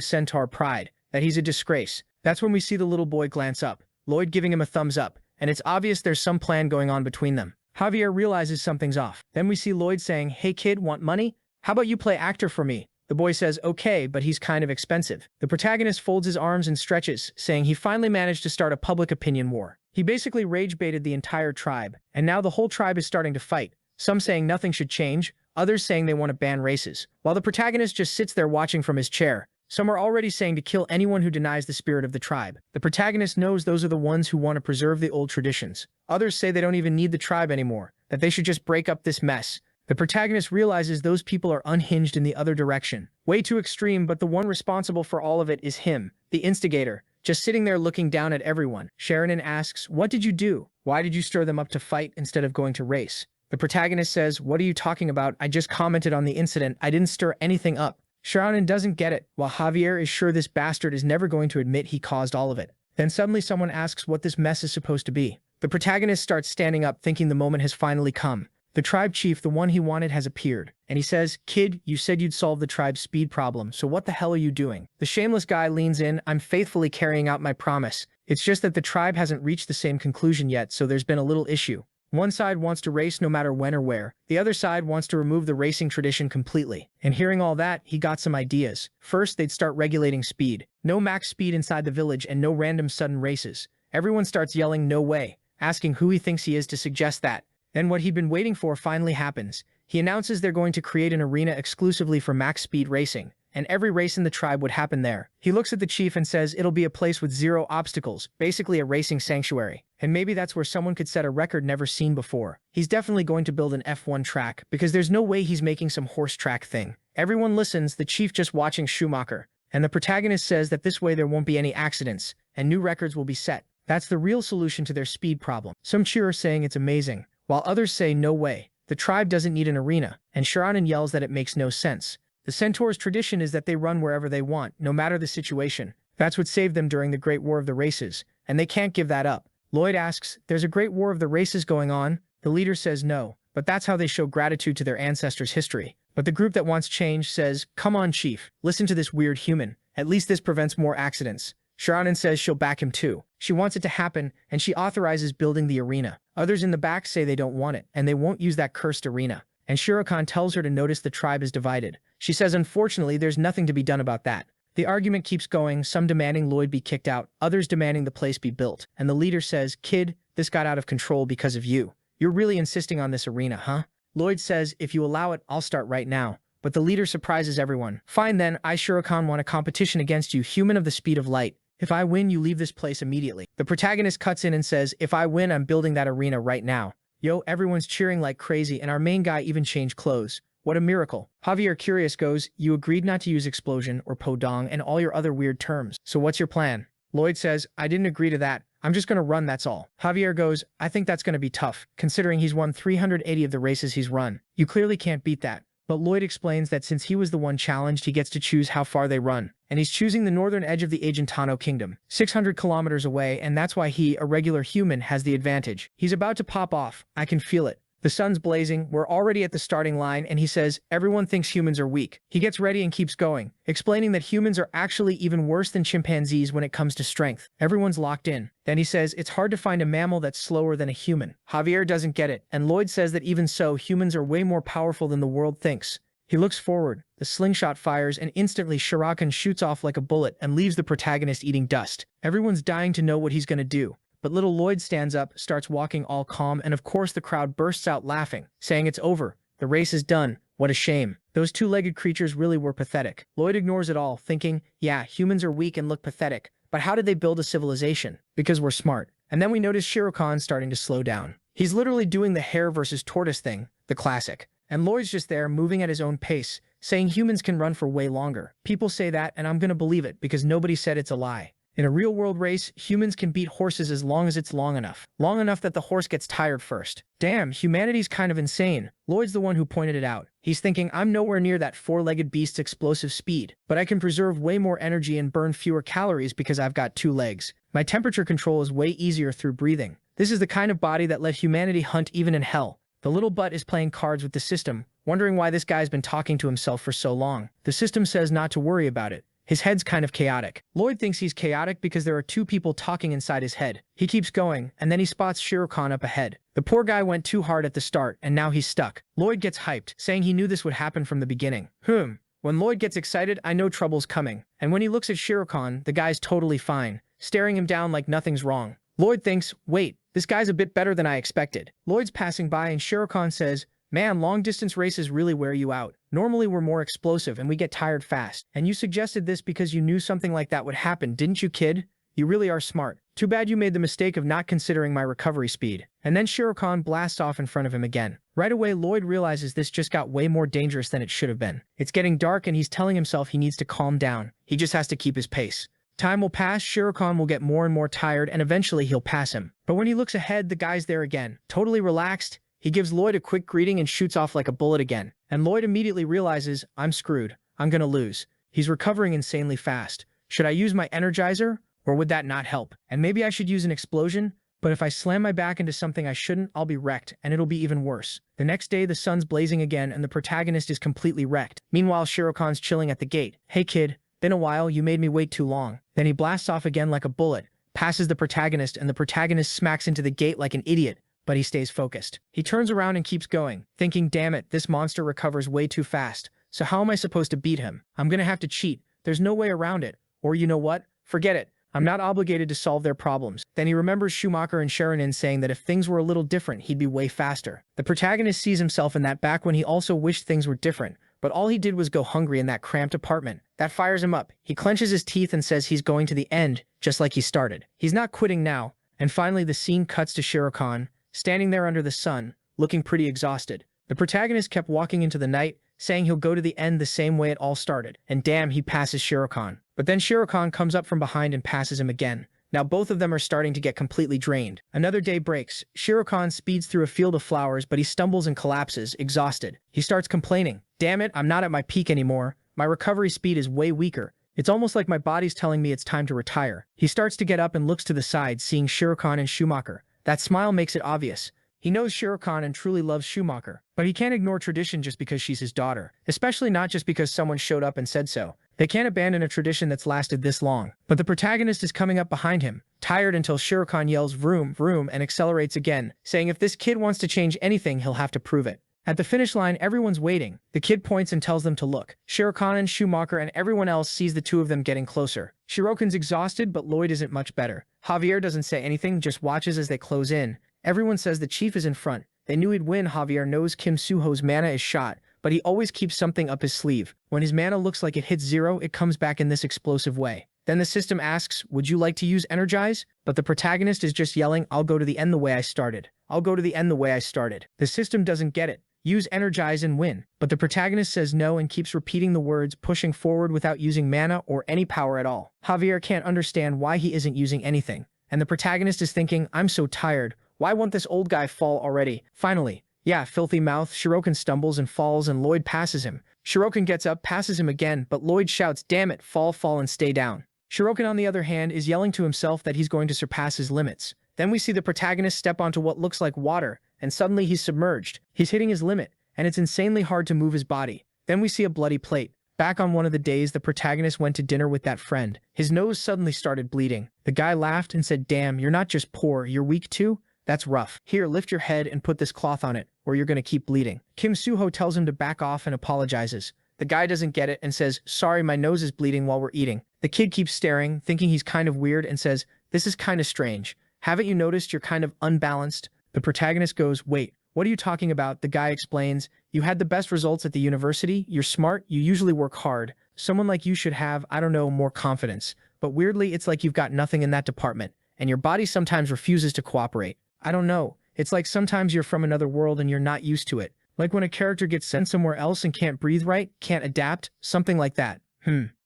centaur pride, that he's a disgrace. That's when we see the little boy glance up, Lloyd giving him a thumbs up, and it's obvious there's some plan going on between them. Javier realizes something's off. Then we see Lloyd saying, hey kid, want money? How about you play actor for me? The boy says, okay, but he's kind of expensive. The protagonist folds his arms and stretches, saying he finally managed to start a public opinion war. He basically rage-baited the entire tribe, and now the whole tribe is starting to fight. Some saying nothing should change, others saying they want to ban races. While the protagonist just sits there watching from his chair, some are already saying to kill anyone who denies the spirit of the tribe. The protagonist knows those are the ones who want to preserve the old traditions. Others say they don't even need the tribe anymore, that they should just break up this mess. The protagonist realizes those people are unhinged in the other direction. Way too extreme, but the one responsible for all of it is him, the instigator, just sitting there looking down at everyone. Sheridan asks, what did you do? Why did you stir them up to fight instead of going to race? The protagonist says, what are you talking about? I just commented on the incident. I didn't stir anything up. Sheridan doesn't get it, while Javier is sure this bastard is never going to admit he caused all of it. Then suddenly someone asks what this mess is supposed to be. The protagonist starts standing up, thinking the moment has finally come. The tribe chief, the one he wanted, has appeared, and he says, kid, you said you'd solve the tribe's speed problem, so what the hell are you doing? The shameless guy leans in, I'm faithfully carrying out my promise. It's just that the tribe hasn't reached the same conclusion yet, so there's been a little issue. One side wants to race no matter when or where. The other side wants to remove the racing tradition completely. And hearing all that, he got some ideas. First, they'd start regulating speed. No max speed inside the village and no random sudden races. Everyone starts yelling, no way, asking who he thinks he is to suggest that. Then what he'd been waiting for finally happens. He announces they're going to create an arena exclusively for max speed racing, and every race in the tribe would happen there. He looks at the chief and says it'll be a place with zero obstacles, basically a racing sanctuary. And maybe that's where someone could set a record never seen before. He's definitely going to build an F1 track, because there's no way he's making some horse track thing. Everyone listens, the chief just watching Schumacher, and the protagonist says that this way there won't be any accidents, and new records will be set. That's the real solution to their speed problem. Some cheer saying it's amazing, while others say no way, the tribe doesn't need an arena, and Sharanan yells that it makes no sense. The centaurs' tradition is that they run wherever they want, no matter the situation. That's what saved them during the Great War of the Races, and they can't give that up. Lloyd asks, there's a Great War of the Races going on? The leader says no, but that's how they show gratitude to their ancestors' history. But the group that wants change says, come on chief, listen to this weird human. At least this prevents more accidents. Sharanan says she'll back him too. She wants it to happen, and she authorizes building the arena. Others in the back say they don't want it, and they won't use that cursed arena. And Shirokon tells her to notice the tribe is divided. She says unfortunately there's nothing to be done about that. The argument keeps going, some demanding Lloyd be kicked out, others demanding the place be built. And the leader says, kid, this got out of control because of you. You're really insisting on this arena, huh? Lloyd says, if you allow it, I'll start right now. But the leader surprises everyone. Fine then, I Shirokon want a competition against you, human of the speed of light. If I win, you leave this place immediately. The protagonist cuts in and says, if I win, I'm building that arena right now. Yo, everyone's cheering like crazy, and our main guy even changed clothes. What a miracle. Javier Curious goes, you agreed not to use explosion or podong and all your other weird terms. So what's your plan? Lloyd says, I didn't agree to that. I'm just gonna run, that's all. Javier goes, I think that's gonna be tough, considering he's won 380 of the races he's run. You clearly can't beat that. But Lloyd explains that since he was the one challenged, he gets to choose how far they run. And he's choosing the northern edge of the Agentano kingdom, 600 kilometers away, and that's why he, a regular human, has the advantage. He's about to pop off. I can feel it. The sun's blazing, we're already at the starting line, and he says, everyone thinks humans are weak. He gets ready and keeps going, explaining that humans are actually even worse than chimpanzees when it comes to strength. Everyone's locked in. Then he says, it's hard to find a mammal that's slower than a human. Javier doesn't get it, and Lloyd says that even so, humans are way more powerful than the world thinks. He looks forward, the slingshot fires, and instantly Shirakan shoots off like a bullet and leaves the protagonist eating dust. Everyone's dying to know what he's gonna do. But little Lloyd stands up, starts walking all calm, and of course the crowd bursts out laughing, saying it's over. The race is done. What a shame. Those two-legged creatures really were pathetic. Lloyd ignores it all, thinking, yeah, humans are weak and look pathetic, but how did they build a civilization? Because we're smart. And then we notice Shirakan starting to slow down. He's literally doing the hare versus tortoise thing, the classic. And Lloyd's just there, moving at his own pace, saying humans can run for way longer. People say that, and I'm gonna believe it, because nobody said it's a lie. In a real-world race, humans can beat horses as long as it's long enough. Long enough that the horse gets tired first. Damn, humanity's kind of insane. Lloyd's the one who pointed it out. He's thinking, I'm nowhere near that four-legged beast's explosive speed, but I can preserve way more energy and burn fewer calories because I've got two legs. My temperature control is way easier through breathing. This is the kind of body that let humanity hunt even in hell. The little butt is playing cards with the system, wondering why this guy's been talking to himself for so long. The system says not to worry about it. His head's kind of chaotic. Lloyd thinks he's chaotic because there are two people talking inside his head. He keeps going, and then he spots Shirakan up ahead. The poor guy went too hard at the start, and now he's stuck. Lloyd gets hyped, saying he knew this would happen from the beginning. When Lloyd gets excited, I know trouble's coming. And when he looks at Shirakan, the guy's totally fine, staring him down like nothing's wrong. Lloyd thinks, wait, this guy's a bit better than I expected. Lloyd's passing by and Shirakan says, man, long-distance races really wear you out. Normally we're more explosive and we get tired fast. And you suggested this because you knew something like that would happen, didn't you, kid? You really are smart. Too bad you made the mistake of not considering my recovery speed. And then Shirakan blasts off in front of him again. Right away, Lloyd realizes this just got way more dangerous than it should have been. It's getting dark and he's telling himself he needs to calm down. He just has to keep his pace. Time will pass, Shirakan will get more and more tired, and eventually he'll pass him. But when he looks ahead, the guy's there again. Totally relaxed, he gives Lloyd a quick greeting and shoots off like a bullet again. And Lloyd immediately realizes, I'm screwed. I'm gonna lose. He's recovering insanely fast. Should I use my energizer? Or would that not help? And maybe I should use an explosion? But if I slam my back into something I shouldn't, I'll be wrecked, and it'll be even worse. The next day, the sun's blazing again, and the protagonist is completely wrecked. Meanwhile, Shirakan's chilling at the gate. Hey kid, been a while, you made me wait too long. Then he blasts off again like a bullet, passes the protagonist, and the protagonist smacks into the gate like an idiot, but he stays focused. He turns around and keeps going, thinking, damn it, this monster recovers way too fast. So how am I supposed to beat him? I'm gonna have to cheat. There's no way around it. Or you know what? Forget it. I'm not obligated to solve their problems. Then he remembers Schumacher and Sharonin saying that if things were a little different, he'd be way faster. The protagonist sees himself in that back when he also wished things were different, but all he did was go hungry in that cramped apartment. That fires him up. He clenches his teeth and says he's going to the end, just like he started. He's not quitting now. And finally, the scene cuts to Shirakan, standing there under the sun, looking pretty exhausted. The protagonist kept walking into the night, saying he'll go to the end the same way it all started. And damn, he passes Shirakan. But then Shirakan comes up from behind and passes him again. Now both of them are starting to get completely drained. Another day breaks. Shirakan speeds through a field of flowers, but he stumbles and collapses, exhausted. He starts complaining. Damn it, I'm not at my peak anymore. My recovery speed is way weaker. It's almost like my body's telling me it's time to retire. He starts to get up and looks to the side, seeing Shirakan and Schumacher. That smile makes it obvious. He knows Shirakan and truly loves Schumacher, but he can't ignore tradition just because she's his daughter, especially not just because someone showed up and said so. They can't abandon a tradition that's lasted this long. But the protagonist is coming up behind him, tired until Shirakan yells vroom, vroom, and accelerates again, saying if this kid wants to change anything, he'll have to prove it. At the finish line, everyone's waiting. The kid points and tells them to look. Shirakan and Schumacher and everyone else sees the two of them getting closer. Shirokan's exhausted, but Lloyd isn't much better. Javier doesn't say anything, just watches as they close in. Everyone says the chief is in front. They knew he'd win. Javier knows Kim Suho's mana is shot, but he always keeps something up his sleeve. When his mana looks like it hits zero, it comes back in this explosive way. Then the system asks, would you like to use Energize? But the protagonist is just yelling, I'll go to the end the way I started. I'll go to the end the way I started. The system doesn't get it. Use Energize and win. But the protagonist says no and keeps repeating the words, pushing forward without using mana or any power at all. Javier can't understand why he isn't using anything. And the protagonist is thinking, I'm so tired. Why won't this old guy fall already? Finally, yeah, filthy mouth, Shirakan stumbles and falls and Lloyd passes him. Shirakan gets up, passes him again, but Lloyd shouts, damn it, fall and stay down. Shirakan, on the other hand, is yelling to himself that he's going to surpass his limits. Then we see the protagonist step onto what looks like water, and suddenly he's submerged. He's hitting his limit, and it's insanely hard to move his body. Then we see a bloody plate. Back on one of the days the protagonist went to dinner with that friend. His nose suddenly started bleeding. The guy laughed and said, damn, you're not just poor, you're weak too? That's rough. Here, lift your head and put this cloth on it. or you're gonna keep bleeding. Kim Suho tells him to back off and apologizes. The guy doesn't get it and says, sorry, my nose is bleeding while we're eating. The kid keeps staring, thinking he's kind of weird, and says, this is kind of strange. Haven't you noticed you're kind of unbalanced? The protagonist goes, wait, what are you talking about? The guy explains, you had the best results at the university, you're smart, you usually work hard. Someone like you should have, I don't know, more confidence. But weirdly, it's like you've got nothing in that department, and your body sometimes refuses to cooperate. I don't know. It's like sometimes you're from another world and you're not used to it. Like when a character gets sent somewhere else and can't breathe right, can't adapt, something like that.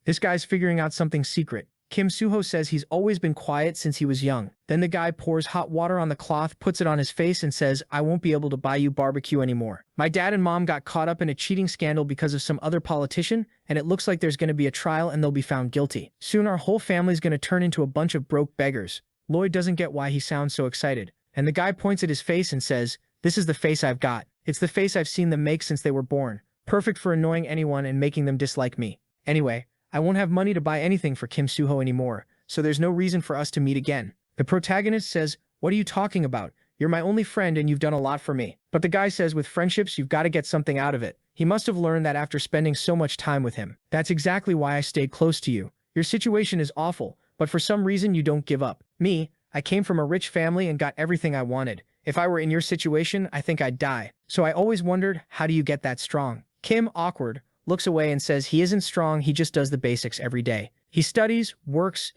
This guy's figuring out something secret. Kim Suho says he's always been quiet since he was young. Then the guy pours hot water on the cloth, puts it on his face, and says, I won't be able to buy you barbecue anymore. My dad and mom got caught up in a cheating scandal because of some other politician, and it looks like there's going to be a trial and they'll be found guilty. Soon our whole family's going to turn into a bunch of broke beggars. Lloyd doesn't get why he sounds so excited. And the guy points at his face and says, this is the face I've got. It's the face I've seen them make since they were born. Perfect for annoying anyone and making them dislike me. Anyway, I won't have money to buy anything for Kim Suho anymore, so there's no reason for us to meet again. The protagonist says, what are you talking about? You're my only friend and you've done a lot for me. But the guy says with friendships, you've got to get something out of it. He must have learned that after spending so much time with him. That's exactly why I stayed close to you. Your situation is awful, but for some reason you don't give up. Me, I came from a rich family and got everything I wanted. If I were in your situation, I think I'd die. So I always wondered, how do you get that strong? Kim, awkward, looks away and says he isn't strong, he just does the basics every day. He studies, works.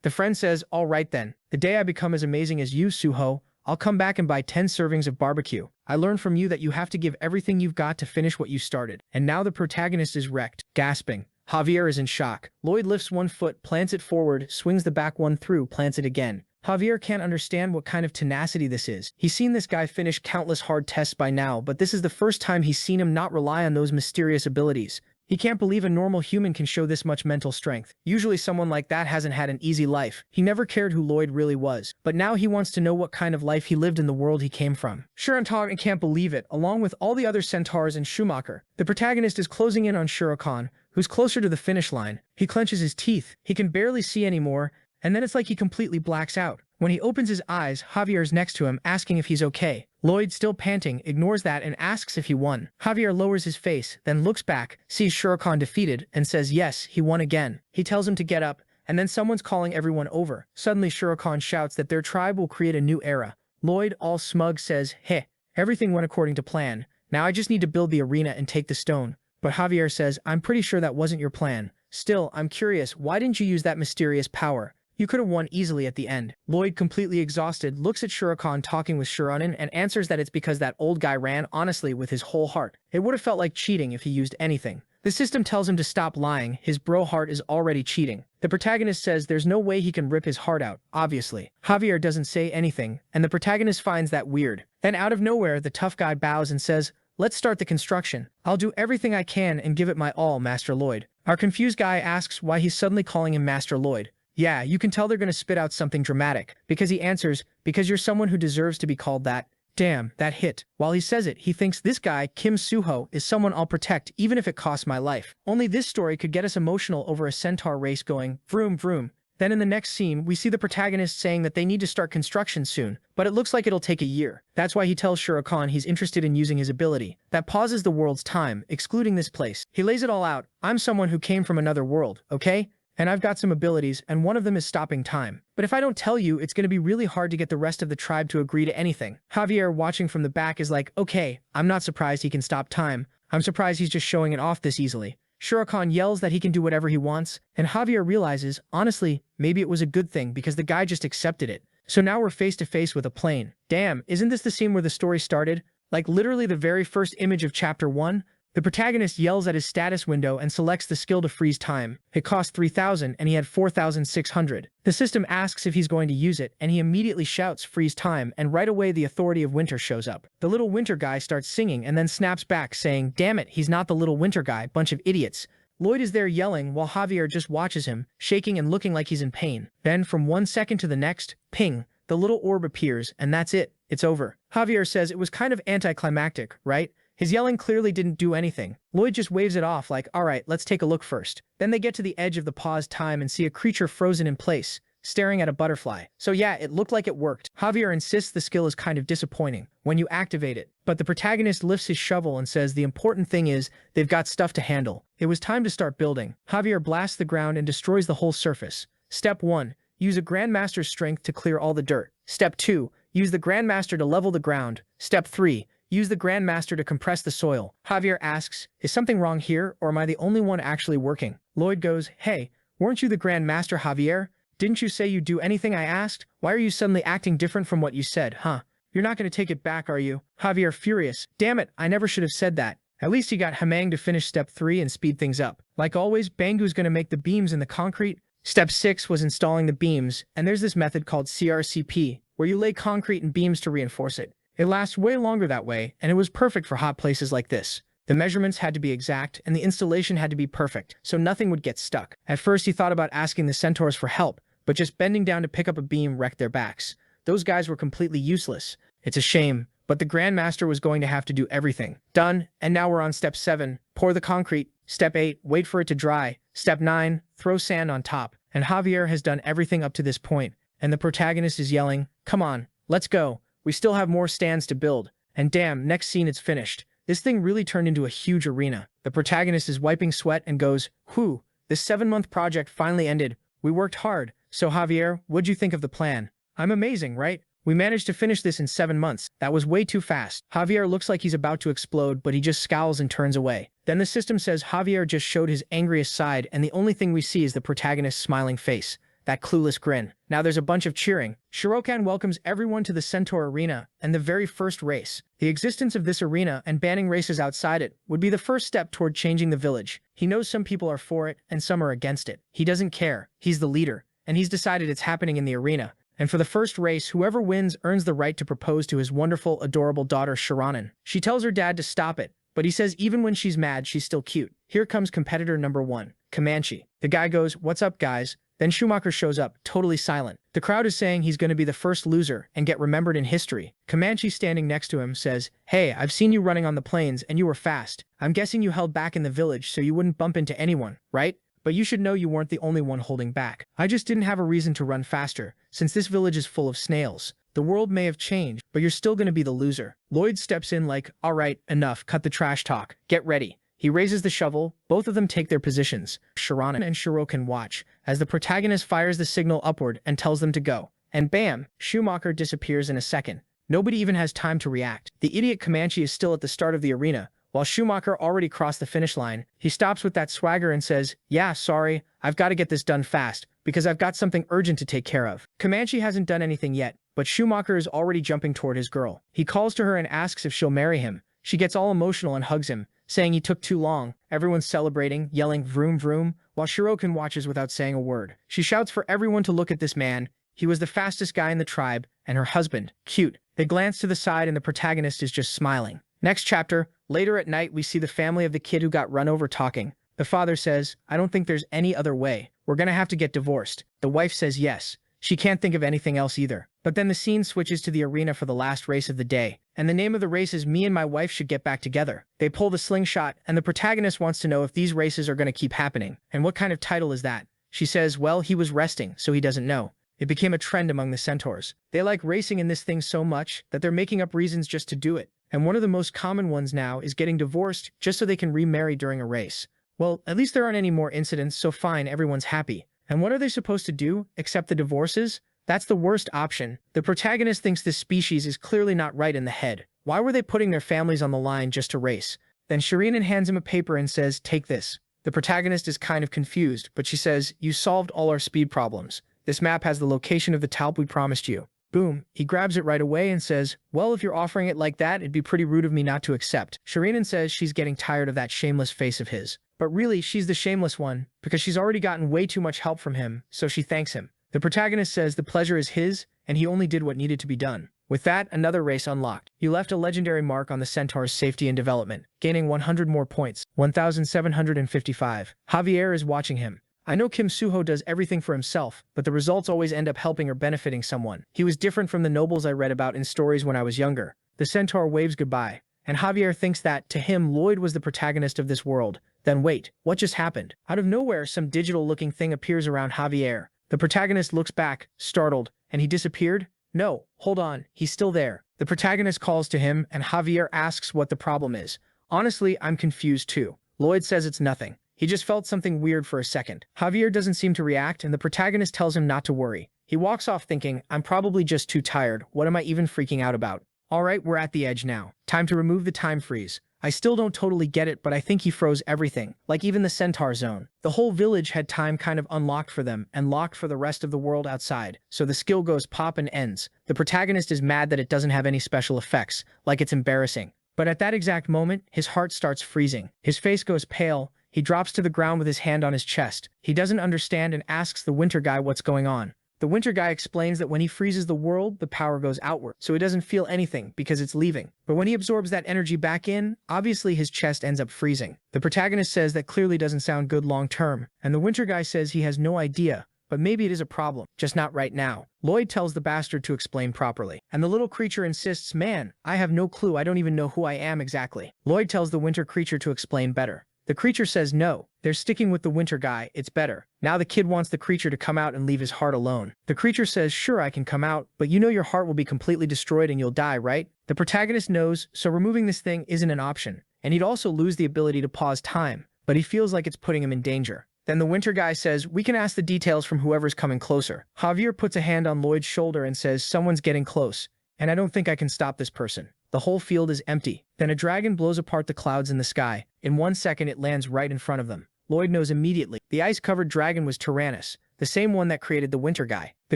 The friend says, all right then. The day I become as amazing as you, Suho, I'll come back and buy 10 servings of barbecue. I learned from you that you have to give everything you've got to finish what you started. And now the protagonist is wrecked, gasping. Javier is in shock. Lloyd lifts one foot, plants it forward, swings the back one through, plants it again. Javier can't understand what kind of tenacity this is. He's seen this guy finish countless hard tests by now, but this is the first time he's seen him not rely on those mysterious abilities. He can't believe a normal human can show this much mental strength. Usually someone like that hasn't had an easy life. He never cared who Lloyd really was. But now he wants to know what kind of life he lived in the world he came from. Shurakan can't believe it, along with all the other centaurs and Schumacher. The protagonist is closing in on Shurakan, who's closer to the finish line. He clenches his teeth. He can barely see anymore, and then it's like he completely blacks out. When he opens his eyes, Javier's next to him, asking if he's okay. Lloyd, still panting, ignores that and asks if he won. Javier lowers his face, then looks back, sees Shurakan defeated, and says yes, he won again. He tells him to get up, and then someone's calling everyone over. Suddenly Shurakan shouts that their tribe will create a new era. Lloyd, all smug, says, heh, everything went according to plan. Now I just need to build the arena and take the stone. But Javier says, I'm pretty sure that wasn't your plan. Still, I'm curious, why didn't you use that mysterious power? You could have won easily at the end. Lloyd, completely exhausted, looks at Shurakan talking with Shuranen and answers that it's because that old guy ran honestly with his whole heart. It would have felt like cheating if he used anything. The system tells him to stop lying, his bro heart is already cheating. The protagonist says there's no way he can rip his heart out, obviously. Javier doesn't say anything, and the protagonist finds that weird. Then out of nowhere, the tough guy bows and says, let's start the construction. I'll do everything I can and give it my all, Master Lloyd. Our confused guy asks why he's suddenly calling him Master Lloyd. Yeah, you can tell they're gonna spit out something dramatic, because he answers, because you're someone who deserves to be called that. Damn, that hit. While he says it, he thinks this guy, Kim Suho, is someone I'll protect even if it costs my life. Only this story could get us emotional over a centaur race going, vroom vroom. Then in the next scene, we see the protagonist saying that they need to start construction soon, but it looks like it'll take a year. That's why he tells Shurakan he's interested in using his ability. That pauses the world's time, excluding this place. He lays it all out. I'm someone who came from another world, okay? And I've got some abilities, and one of them is stopping time. But if I don't tell you, it's going to be really hard to get the rest of the tribe to agree to anything. Javier, watching from the back, is like, okay, I'm not surprised he can stop time. I'm surprised he's just showing it off this easily. Shurakan yells that he can do whatever he wants, and Javier realizes, honestly, maybe it was a good thing because the guy just accepted it. So now we're face to face with a plane. Damn, isn't this the scene where the story started? Like literally the very first image of chapter 1? The protagonist yells at his status window and selects the skill to freeze time. It cost 3,000 and he had 4,600. The system asks if he's going to use it, and he immediately shouts freeze time, and right away the authority of winter shows up. The little winter guy starts singing and then snaps back saying, damn it, he's not the little winter guy, bunch of idiots. Lloyd is there yelling while Javier just watches him, shaking and looking like he's in pain. Then from 1 second to the next, ping, the little orb appears, and that's it. It's over. Javier says it was kind of anticlimactic, right? His yelling clearly didn't do anything. Lloyd just waves it off like, alright, let's take a look first. Then they get to the edge of the paused time and see a creature frozen in place. staring at a butterfly. So yeah, it looked like it worked. Javier insists the skill is kind of disappointing when you activate it. But the protagonist lifts his shovel and says the important thing is they've got stuff to handle. It was time to start building. Javier blasts the ground and destroys the whole surface. Step 1. Use a Grandmaster's strength to clear all the dirt. Step 2. Use the Grandmaster to level the ground. Step 3. Use the Grandmaster to compress the soil. Javier asks, is something wrong here, or am I the only one actually working? Lloyd goes, hey, weren't you the Grandmaster, Javier? Didn't you say you'd do anything I asked? Why are you suddenly acting different from what you said, huh? You're not going to take it back, are you? Javier, furious. Damn it, I never should have said that. At least he got Hamang to finish step 3 and speed things up. Like always, Bangu's going to make the beams in the concrete. Step 6 was installing the beams, and there's this method called CRCP, where you lay concrete and beams to reinforce it. It lasts way longer that way, and it was perfect for hot places like this. The measurements had to be exact, and the installation had to be perfect, so nothing would get stuck. At first he thought about asking the centaurs for help, but just bending down to pick up a beam wrecked their backs. Those guys were completely useless. It's a shame, but the Grandmaster was going to have to do everything. Done, and now we're on step 7, pour the concrete. Step 8, wait for it to dry. Step 9, throw sand on top. And Javier has done everything up to this point, and the protagonist is yelling, come on, let's go. We still have more stands to build. And damn, next scene it's finished. This thing really turned into a huge arena. The protagonist is wiping sweat and goes, whew, this 7-month project finally ended. We worked hard. So Javier, what'd you think of the plan? I'm amazing, right? We managed to finish this in 7 months. That was way too fast. Javier looks like he's about to explode, but he just scowls and turns away. Then the system says Javier just showed his angriest side, and the only thing we see is the protagonist's smiling face. That clueless grin. Now there's a bunch of cheering. Shirokan welcomes everyone to the Centaur Arena and the very first race. The existence of this arena and banning races outside it would be the first step toward changing the village. He knows some people are for it and some are against it. He doesn't care. He's the leader, and he's decided it's happening in the arena. And for the first race, whoever wins earns the right to propose to his wonderful, adorable daughter, Shiranen. She tells her dad to stop it, but he says even when she's mad, she's still cute. Here comes competitor number 1, Comanche. The guy goes, what's up, guys? Then Schumacher shows up, totally silent. The crowd is saying he's going to be the first loser and get remembered in history. Comanche, standing next to him, says, hey, I've seen you running on the plains and you were fast. I'm guessing you held back in the village so you wouldn't bump into anyone, right? But you should know you weren't the only one holding back. I just didn't have a reason to run faster, since this village is full of snails. The world may have changed, but you're still going to be the loser. Lloyd steps in like, all right, enough, cut the trash talk. Get ready. He raises the shovel, both of them take their positions. Shiranen and Shirokan watch, as the protagonist fires the signal upward and tells them to go. And bam, Schumacher disappears in a second. Nobody even has time to react. The idiot Comanche is still at the start of the arena, while Schumacher already crossed the finish line. He stops with that swagger and says, yeah, sorry, I've got to get this done fast, because I've got something urgent to take care of. Comanche hasn't done anything yet, but Schumacher is already jumping toward his girl. He calls to her and asks if she'll marry him. She gets all emotional and hugs him, saying he took too long. Everyone's celebrating, yelling vroom vroom, while Shirokan watches without saying a word. She shouts for everyone to look at this man. He was the fastest guy in the tribe, and her husband, cute. They glance to the side and the protagonist is just smiling. Next chapter, later at night we see the family of the kid who got run over talking. The father says, I don't think there's any other way. We're gonna have to get divorced. The wife says yes. She can't think of anything else either. But then the scene switches to the arena for the last race of the day. And the name of the race is Me and My Wife Should Get Back Together. They pull the slingshot, and the protagonist wants to know if these races are going to keep happening. And what kind of title is that? She says, well, he was resting, so he doesn't know. It became a trend among the centaurs. They like racing in this thing so much that they're making up reasons just to do it. And one of the most common ones now is getting divorced just so they can remarry during a race. Well, at least there aren't any more incidents, so fine, everyone's happy. And what are they supposed to do? Accept the divorces? That's the worst option. The protagonist thinks this species is clearly not right in the head. Why were they putting their families on the line just to race? Then Shiranen hands him a paper and says, take this. The protagonist is kind of confused, but she says, you solved all our speed problems. This map has the location of the talp we promised you. Boom. He grabs it right away and says, well, if you're offering it like that, it'd be pretty rude of me not to accept. Shiranen says she's getting tired of that shameless face of his. But really, she's the shameless one, because she's already gotten way too much help from him, so she thanks him. The protagonist says the pleasure is his, and he only did what needed to be done. With that, another race unlocked. He left a legendary mark on the Centaur's safety and development, gaining 100 more points, 1,755. Javier is watching him. I know Kim Suho does everything for himself, but the results always end up helping or benefiting someone. He was different from the nobles I read about in stories when I was younger. The Centaur waves goodbye, and Javier thinks that, to him, Lloyd was the protagonist of this world. Then wait, what just happened? Out of nowhere, some digital-looking thing appears around Javier. The protagonist looks back, startled, and he disappeared? No, hold on, he's still there. The protagonist calls to him, and Javier asks what the problem is. Honestly, I'm confused too. Lloyd says it's nothing. He just felt something weird for a second. Javier doesn't seem to react, and the protagonist tells him not to worry. He walks off thinking, I'm probably just too tired. What am I even freaking out about? Alright, we're at the edge now. Time to remove the time freeze. I still don't totally get it, but I think he froze everything, like even the centaur zone. The whole village had time kind of unlocked for them and locked for the rest of the world outside, so the skill goes pop and ends. The protagonist is mad that it doesn't have any special effects, like it's embarrassing. But at that exact moment, his heart starts freezing. His face goes pale. He drops to the ground with his hand on his chest. He doesn't understand and asks the winter guy what's going on. The winter guy explains that when he freezes the world, the power goes outward, so he doesn't feel anything because it's leaving. But when he absorbs that energy back in, obviously his chest ends up freezing. The protagonist says that clearly doesn't sound good long term, and the winter guy says he has no idea, but maybe it is a problem, just not right now. Lloyd tells the bastard to explain properly, and the little creature insists, man, I have no clue, I don't even know who I am exactly. Lloyd tells the winter creature to explain better. The creature says no, they're sticking with the winter guy, it's better. Now the kid wants the creature to come out and leave his heart alone. The creature says, sure I can come out, but you know your heart will be completely destroyed and you'll die, right? The protagonist knows, so removing this thing isn't an option, and he'd also lose the ability to pause time, but he feels like it's putting him in danger. Then the winter guy says, we can ask the details from whoever's coming closer. Javier puts a hand on Lloyd's shoulder and says, someone's getting close, and I don't think I can stop this person. The whole field is empty. Then a dragon blows apart the clouds in the sky. In 1 second, it lands right in front of them. Lloyd knows immediately. The ice-covered dragon was Tyrannus, the same one that created the winter guy. The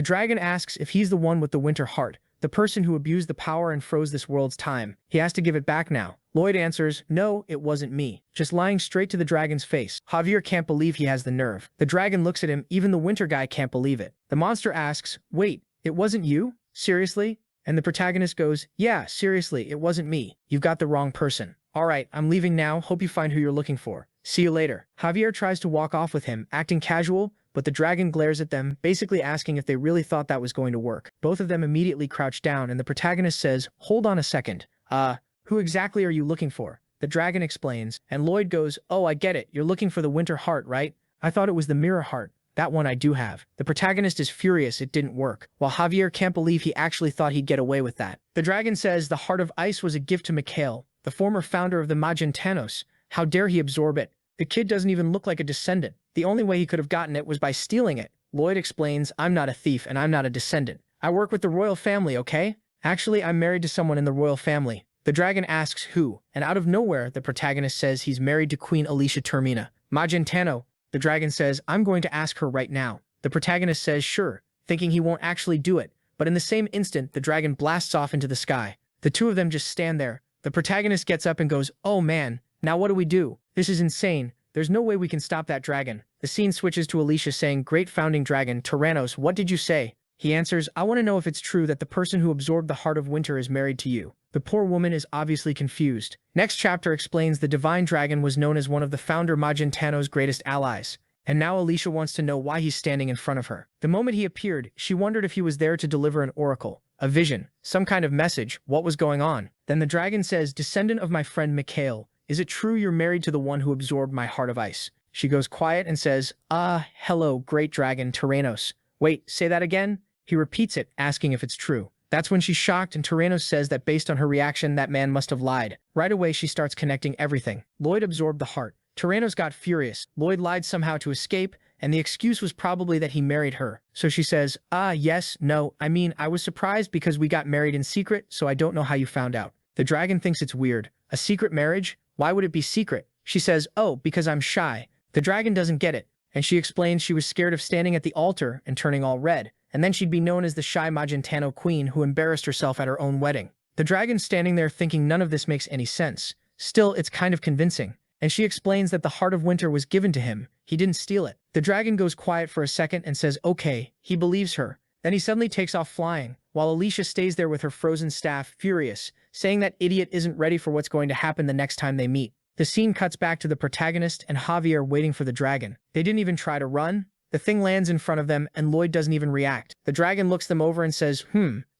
dragon asks if he's the one with the winter heart, the person who abused the power and froze this world's time. He has to give it back now. Lloyd answers, no, it wasn't me. Just lying straight to the dragon's face. Javier can't believe he has the nerve. The dragon looks at him, even the winter guy can't believe it. The monster asks, wait, it wasn't you? Seriously? And the protagonist goes, yeah, seriously, it wasn't me. You've got the wrong person. Alright, I'm leaving now, hope you find who you're looking for. See you later. Javier tries to walk off with him, acting casual, but the dragon glares at them, basically asking if they really thought that was going to work. Both of them immediately crouch down and the protagonist says, hold on a second. Who exactly are you looking for? The dragon explains, and Lloyd goes, oh, I get it, you're looking for the winter heart, right? I thought it was the mirror heart. That one I do have. The protagonist is furious it didn't work, while Javier can't believe he actually thought he'd get away with that. The dragon says the heart of ice was a gift to Mikhail, the former founder of the Magentanos. How dare he absorb it? The kid doesn't even look like a descendant. The only way he could have gotten it was by stealing it. Lloyd explains, I'm not a thief and I'm not a descendant. I work with the royal family, okay? Actually, I'm married to someone in the royal family. The dragon asks who, and out of nowhere, the protagonist says he's married to Queen Alicia Termina. Magentano. The dragon says, I'm going to ask her right now. The protagonist says, sure, thinking he won't actually do it, but in the same instant, the dragon blasts off into the sky. The two of them just stand there. The protagonist gets up and goes, oh man, now what do we do? This is insane. There's no way we can stop that dragon. The scene switches to Alicia saying, great founding dragon, Tyrannos, what did you say? He answers, I want to know if it's true that the person who absorbed the heart of winter is married to you. The poor woman is obviously confused. Next chapter explains the divine dragon was known as one of the founder Magentano's greatest allies. And now Alicia wants to know why he's standing in front of her. The moment he appeared, she wondered if he was there to deliver an oracle, a vision, some kind of message, what was going on. Then the dragon says, descendant of my friend Mikhail, is it true you're married to the one who absorbed my heart of ice? She goes quiet and says, hello, great dragon, Tyrannos. Wait, say that again? He repeats it, asking if it's true. That's when she's shocked and Tyrannos says that based on her reaction, that man must have lied. Right away, she starts connecting everything. Lloyd absorbed the heart. Tyrannos got furious. Lloyd lied somehow to escape, and the excuse was probably that he married her. So she says, yes, no, I mean, I was surprised because we got married in secret, so I don't know how you found out. The dragon thinks it's weird. A secret marriage? Why would it be secret? She says, oh, because I'm shy. The dragon doesn't get it, and she explains she was scared of standing at the altar and turning all red, and then she'd be known as the shy Magentano queen who embarrassed herself at her own wedding. The dragon's standing there thinking none of this makes any sense. Still, it's kind of convincing. And she explains that the heart of winter was given to him. He didn't steal it. The dragon goes quiet for a second and says, okay, he believes her. Then he suddenly takes off flying, while Alicia stays there with her frozen staff, furious, saying that idiot isn't ready for what's going to happen the next time they meet. The scene cuts back to the protagonist and Javier waiting for the dragon. They didn't even try to run. The thing lands in front of them and Lloyd doesn't even react. The dragon looks them over and says,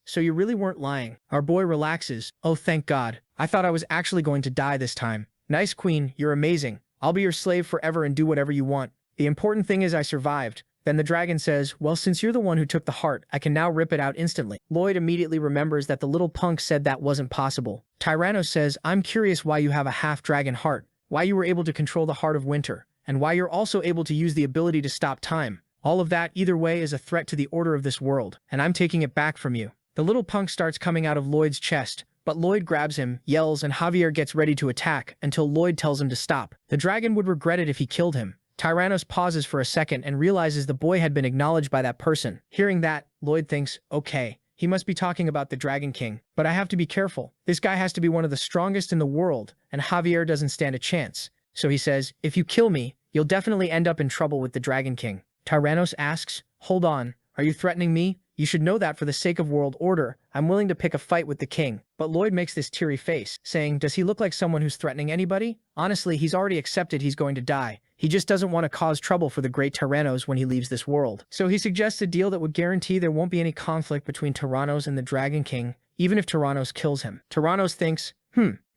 so you really weren't lying. Our boy relaxes. Oh, thank God. I thought I was actually going to die this time. Nice queen, you're amazing. I'll be your slave forever and do whatever you want. The important thing is I survived. Then the dragon says, well, since you're the one who took the heart, I can now rip it out instantly. Lloyd immediately remembers that the little punk said that wasn't possible. Tyrannos says, I'm curious why you have a half-dragon heart, why you were able to control the heart of winter, and why you're also able to use the ability to stop time. All of that, either way, is a threat to the order of this world, and I'm taking it back from you. The little punk starts coming out of Lloyd's chest, but Lloyd grabs him, yells, and Javier gets ready to attack until Lloyd tells him to stop. The dragon would regret it if he killed him. Tyrannos pauses for a second and realizes the boy had been acknowledged by that person. Hearing that, Lloyd thinks, okay, he must be talking about the Dragon King. But I have to be careful. This guy has to be one of the strongest in the world, and Javier doesn't stand a chance. So he says, if you kill me, you'll definitely end up in trouble with the Dragon King. Tyrannos asks, hold on, are you threatening me? You should know that for the sake of world order, I'm willing to pick a fight with the king. But Lloyd makes this teary face, saying, does he look like someone who's threatening anybody? Honestly, he's already accepted he's going to die. He just doesn't want to cause trouble for the great Tyrannos when he leaves this world. So he suggests a deal that would guarantee there won't be any conflict between Tyrannos and the Dragon King, even if Tyrannos kills him. Tyrannos thinks,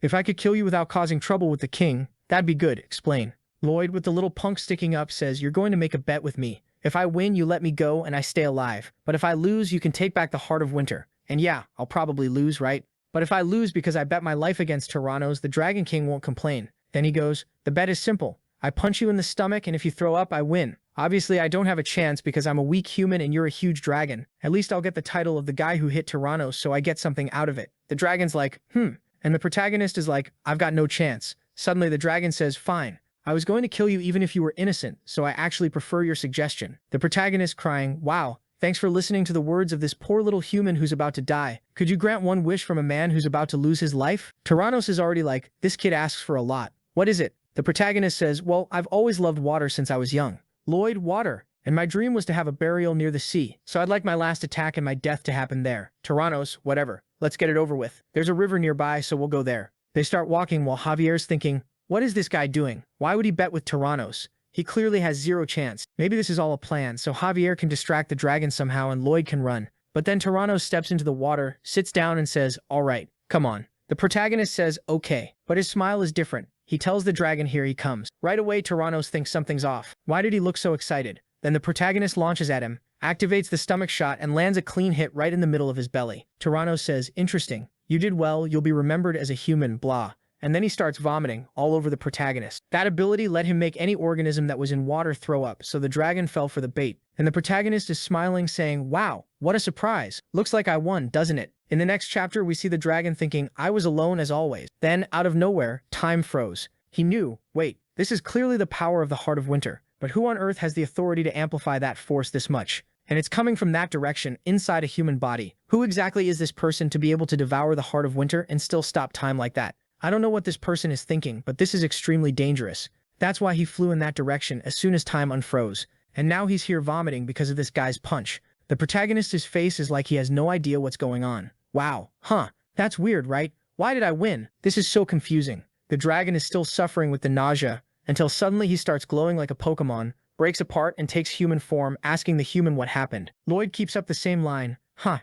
if I could kill you without causing trouble with the king, that'd be good, explain. Lloyd, with the little punk sticking up, says, you're going to make a bet with me. If I win, you let me go and I stay alive. But if I lose, you can take back the heart of winter. And yeah, I'll probably lose, right? But if I lose because I bet my life against Tyrannos, the Dragon King won't complain. Then he goes, the bet is simple. I punch you in the stomach, and if you throw up, I win. Obviously, I don't have a chance because I'm a weak human and you're a huge dragon. At least I'll get the title of the guy who hit Tyrannos, so I get something out of it. The dragon's like, And the protagonist is like, I've got no chance. Suddenly, the dragon says, fine. I was going to kill you even if you were innocent, so I actually prefer your suggestion. The protagonist crying, wow, thanks for listening to the words of this poor little human who's about to die. Could you grant one wish from a man who's about to lose his life? Tyrannos is already like, this kid asks for a lot. What is it? The protagonist says, well, I've always loved water since I was young. Lloyd, water. And my dream was to have a burial near the sea, so I'd like my last attack and my death to happen there. Tyrannos, whatever. Let's get it over with. There's a river nearby, so we'll go there. They start walking while Javier's thinking, what is this guy doing? Why would he bet with Tyrannos? He clearly has zero chance. Maybe this is all a plan, so Javier can distract the dragon somehow and Lloyd can run. But then Tyrannos steps into the water, sits down and says, all right, come on. The protagonist says, okay, but his smile is different. He tells the dragon here he comes. Right away, Tyrannos thinks something's off. Why did he look so excited? Then the protagonist launches at him, activates the stomach shot and lands a clean hit right in the middle of his belly. Tyrannos says, interesting. You did well, you'll be remembered as a human, blah. And then he starts vomiting all over the protagonist. That ability let him make any organism that was in water throw up, so the dragon fell for the bait. And the protagonist is smiling, saying, wow, what a surprise. Looks like I won, doesn't it? In the next chapter, we see the dragon thinking, I was alone as always. Then, out of nowhere, time froze. He knew, wait, this is clearly the power of the heart of winter. But who on earth has the authority to amplify that force this much? And it's coming from that direction, inside a human body. Who exactly is this person to be able to devour the heart of winter and still stop time like that? I don't know what this person is thinking, but this is extremely dangerous. That's why he flew in that direction as soon as time unfroze. And now he's here vomiting because of this guy's punch. The protagonist's face is like he has no idea what's going on. Wow, that's weird, right? Why did I win? This is so confusing. The dragon is still suffering with the nausea, until suddenly he starts glowing like a Pokemon, breaks apart and takes human form, asking the human what happened. Lloyd keeps up the same line.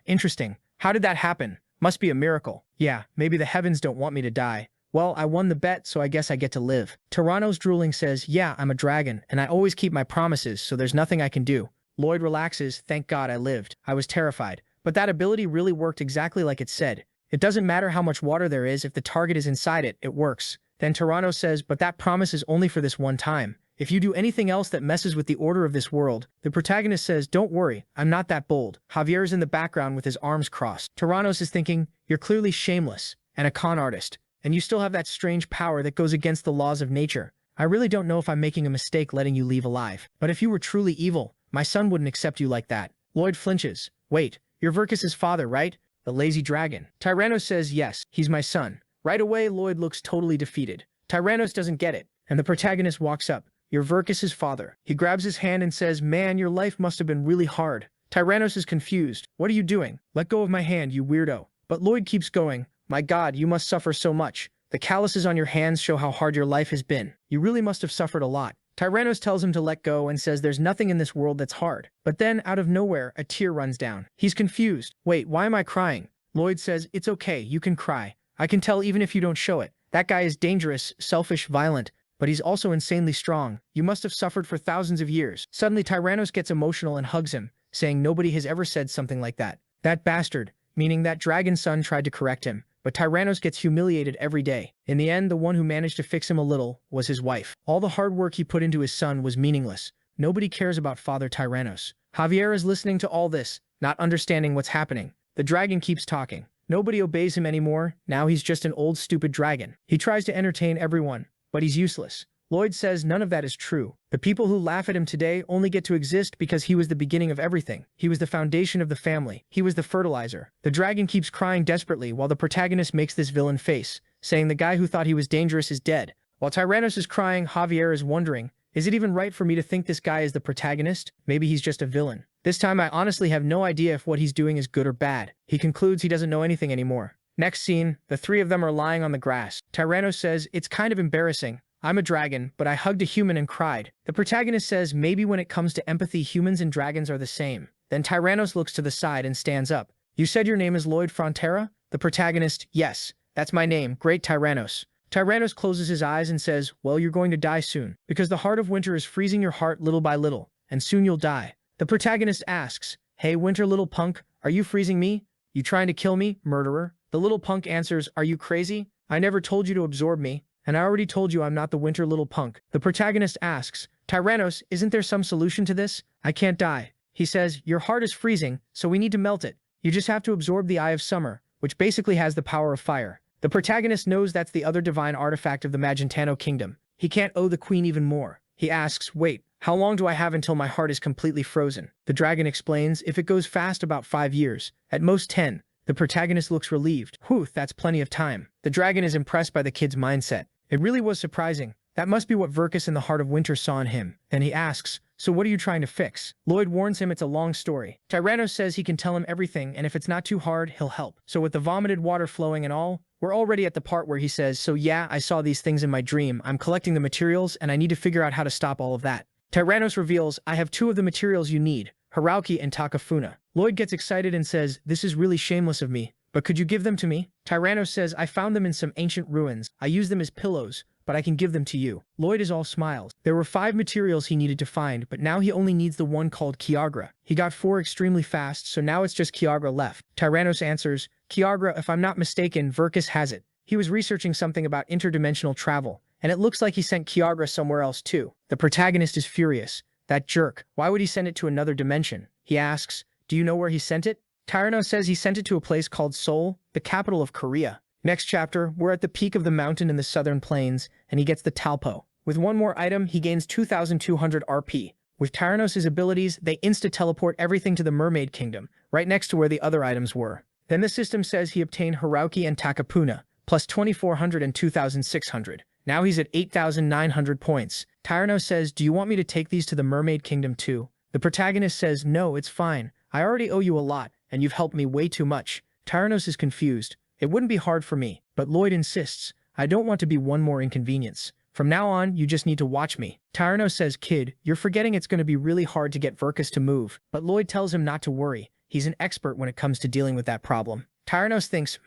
Interesting. How did that happen? Must be a miracle. Yeah, maybe the heavens don't want me to die. Well, I won the bet, so I guess I get to live. Tyrannos drooling says, yeah, I'm a dragon, and I always keep my promises, so there's nothing I can do. Lloyd relaxes, thank God I lived. I was terrified. But that ability really worked exactly like it said. It doesn't matter how much water there is, if the target is inside it, it works. Then Tyrannos says, but that promise is only for this one time. If you do anything else that messes with the order of this world, the protagonist says, don't worry, I'm not that bold. Javier is in the background with his arms crossed. Tyrannos is thinking, you're clearly shameless, and a con artist, and you still have that strange power that goes against the laws of nature. I really don't know if I'm making a mistake letting you leave alive. But if you were truly evil, my son wouldn't accept you like that. Lloyd flinches. Wait, you're Verkus's father, right? The lazy dragon. Tyrannos says, yes, he's my son. Right away, Lloyd looks totally defeated. Tyrannos doesn't get it, and the protagonist walks up. You're Verkus's father. He grabs his hand and says, man, your life must have been really hard. Tyrannos is confused. What are you doing? Let go of my hand, you weirdo. But Lloyd keeps going. My God, you must suffer so much. The calluses on your hands show how hard your life has been. You really must have suffered a lot. Tyrannos tells him to let go and says there's nothing in this world that's hard. But then, out of nowhere, a tear runs down. He's confused. Wait, why am I crying? Lloyd says, it's okay, you can cry. I can tell even if you don't show it. That guy is dangerous, selfish, violent. but he's also insanely strong. You must have suffered for thousands of years. Suddenly, Tyrannos gets emotional and hugs him, saying nobody has ever said something like that. That bastard, meaning that dragon son, tried to correct him, but Tyrannos gets humiliated every day. In the end, the one who managed to fix him a little was his wife. All the hard work he put into his son was meaningless. Nobody cares about Father Tyrannos. Javier is listening to all this, not understanding what's happening. The dragon keeps talking. Nobody obeys him anymore. Now he's just an old stupid dragon. He tries to entertain everyone, but he's useless. Lloyd says none of that is true. The people who laugh at him today only get to exist because he was the beginning of everything. He was the foundation of the family. He was the fertilizer. The dragon keeps crying desperately while the protagonist makes this villain face, saying the guy who thought he was dangerous is dead. While Tyrannos is crying, Javier is wondering, is it even right for me to think this guy is the protagonist? Maybe he's just a villain. This time I honestly have no idea if what he's doing is good or bad. He concludes he doesn't know anything anymore. Next scene, the three of them are lying on the grass. Tyrannos says, it's kind of embarrassing. I'm a dragon, but I hugged a human and cried. The protagonist says maybe when it comes to empathy, humans and dragons are the same. Then Tyrannos looks to the side and stands up. You said your name is Lloyd Frontera? The protagonist, yes, that's my name, Great Tyrannos. Tyrannos closes his eyes and says, well, you're going to die soon, because the heart of winter is freezing your heart little by little, and soon you'll die. The protagonist asks, hey, winter little punk, are you freezing me? You trying to kill me, murderer? The little punk answers, are you crazy? I never told you to absorb me. And I already told you I'm not the winter little punk. The protagonist asks, Tyrannos, isn't there some solution to this? I can't die. He says, your heart is freezing, so we need to melt it. You just have to absorb the Eye of Summer, which basically has the power of fire. The protagonist knows that's the other divine artifact of the Magentano kingdom. He can't owe the queen even more. He asks, wait, how long do I have until my heart is completely frozen? The dragon explains, if it goes fast, about 5 years. At most 10. The protagonist looks relieved. Whew, that's plenty of time. The dragon is impressed by the kid's mindset. It really was surprising. That must be what Verkus in the Heart of Winter saw in him. And he asks, so what are you trying to fix? Lloyd warns him it's a long story. Tyrannos says he can tell him everything, and if it's not too hard, he'll help. So with the vomited water flowing and all, we're already at the part where he says, so yeah, I saw these things in my dream. I'm collecting the materials, and I need to figure out how to stop all of that. Tyrannos reveals, I have 2 of the materials you need, Hirauki and Takafuna. Lloyd gets excited and says, this is really shameless of me, but could you give them to me? Tyrannos says, I found them in some ancient ruins. I use them as pillows, but I can give them to you. Lloyd is all smiles. There were 5 materials he needed to find, but now he only needs the one called Kiagra. He got 4 extremely fast, so now it's just Kiagra left. Tyrannos answers, Kiagra, if I'm not mistaken, Verkus has it. He was researching something about interdimensional travel, and it looks like he sent Kiagra somewhere else too. The protagonist is furious. That jerk, why would he send it to another dimension? He asks, do you know where he sent it? Tyrannos says he sent it to a place called Seoul, the capital of Korea. Next chapter, we're at the peak of the mountain in the southern plains, and he gets the Talpo. With one more item, he gains 2,200 RP. With Tyrannos' abilities, they insta-teleport everything to the Mermaid Kingdom, right next to where the other items were. Then the system says he obtained Hirauki and Takapuna, plus 2,400 and 2,600. Now he's at 8,900 points. Tyrannos says, do you want me to take these to the Mermaid Kingdom too? The protagonist says, no, it's fine. I already owe you a lot, and you've helped me way too much. Tyrannos is confused. It wouldn't be hard for me, but Lloyd insists. I don't want to be one more inconvenience. From now on, you just need to watch me. Tyrannos says, kid, you're forgetting it's going to be really hard to get Verkus to move. But Lloyd tells him not to worry. He's an expert when it comes to dealing with that problem. Tyrannos thinks,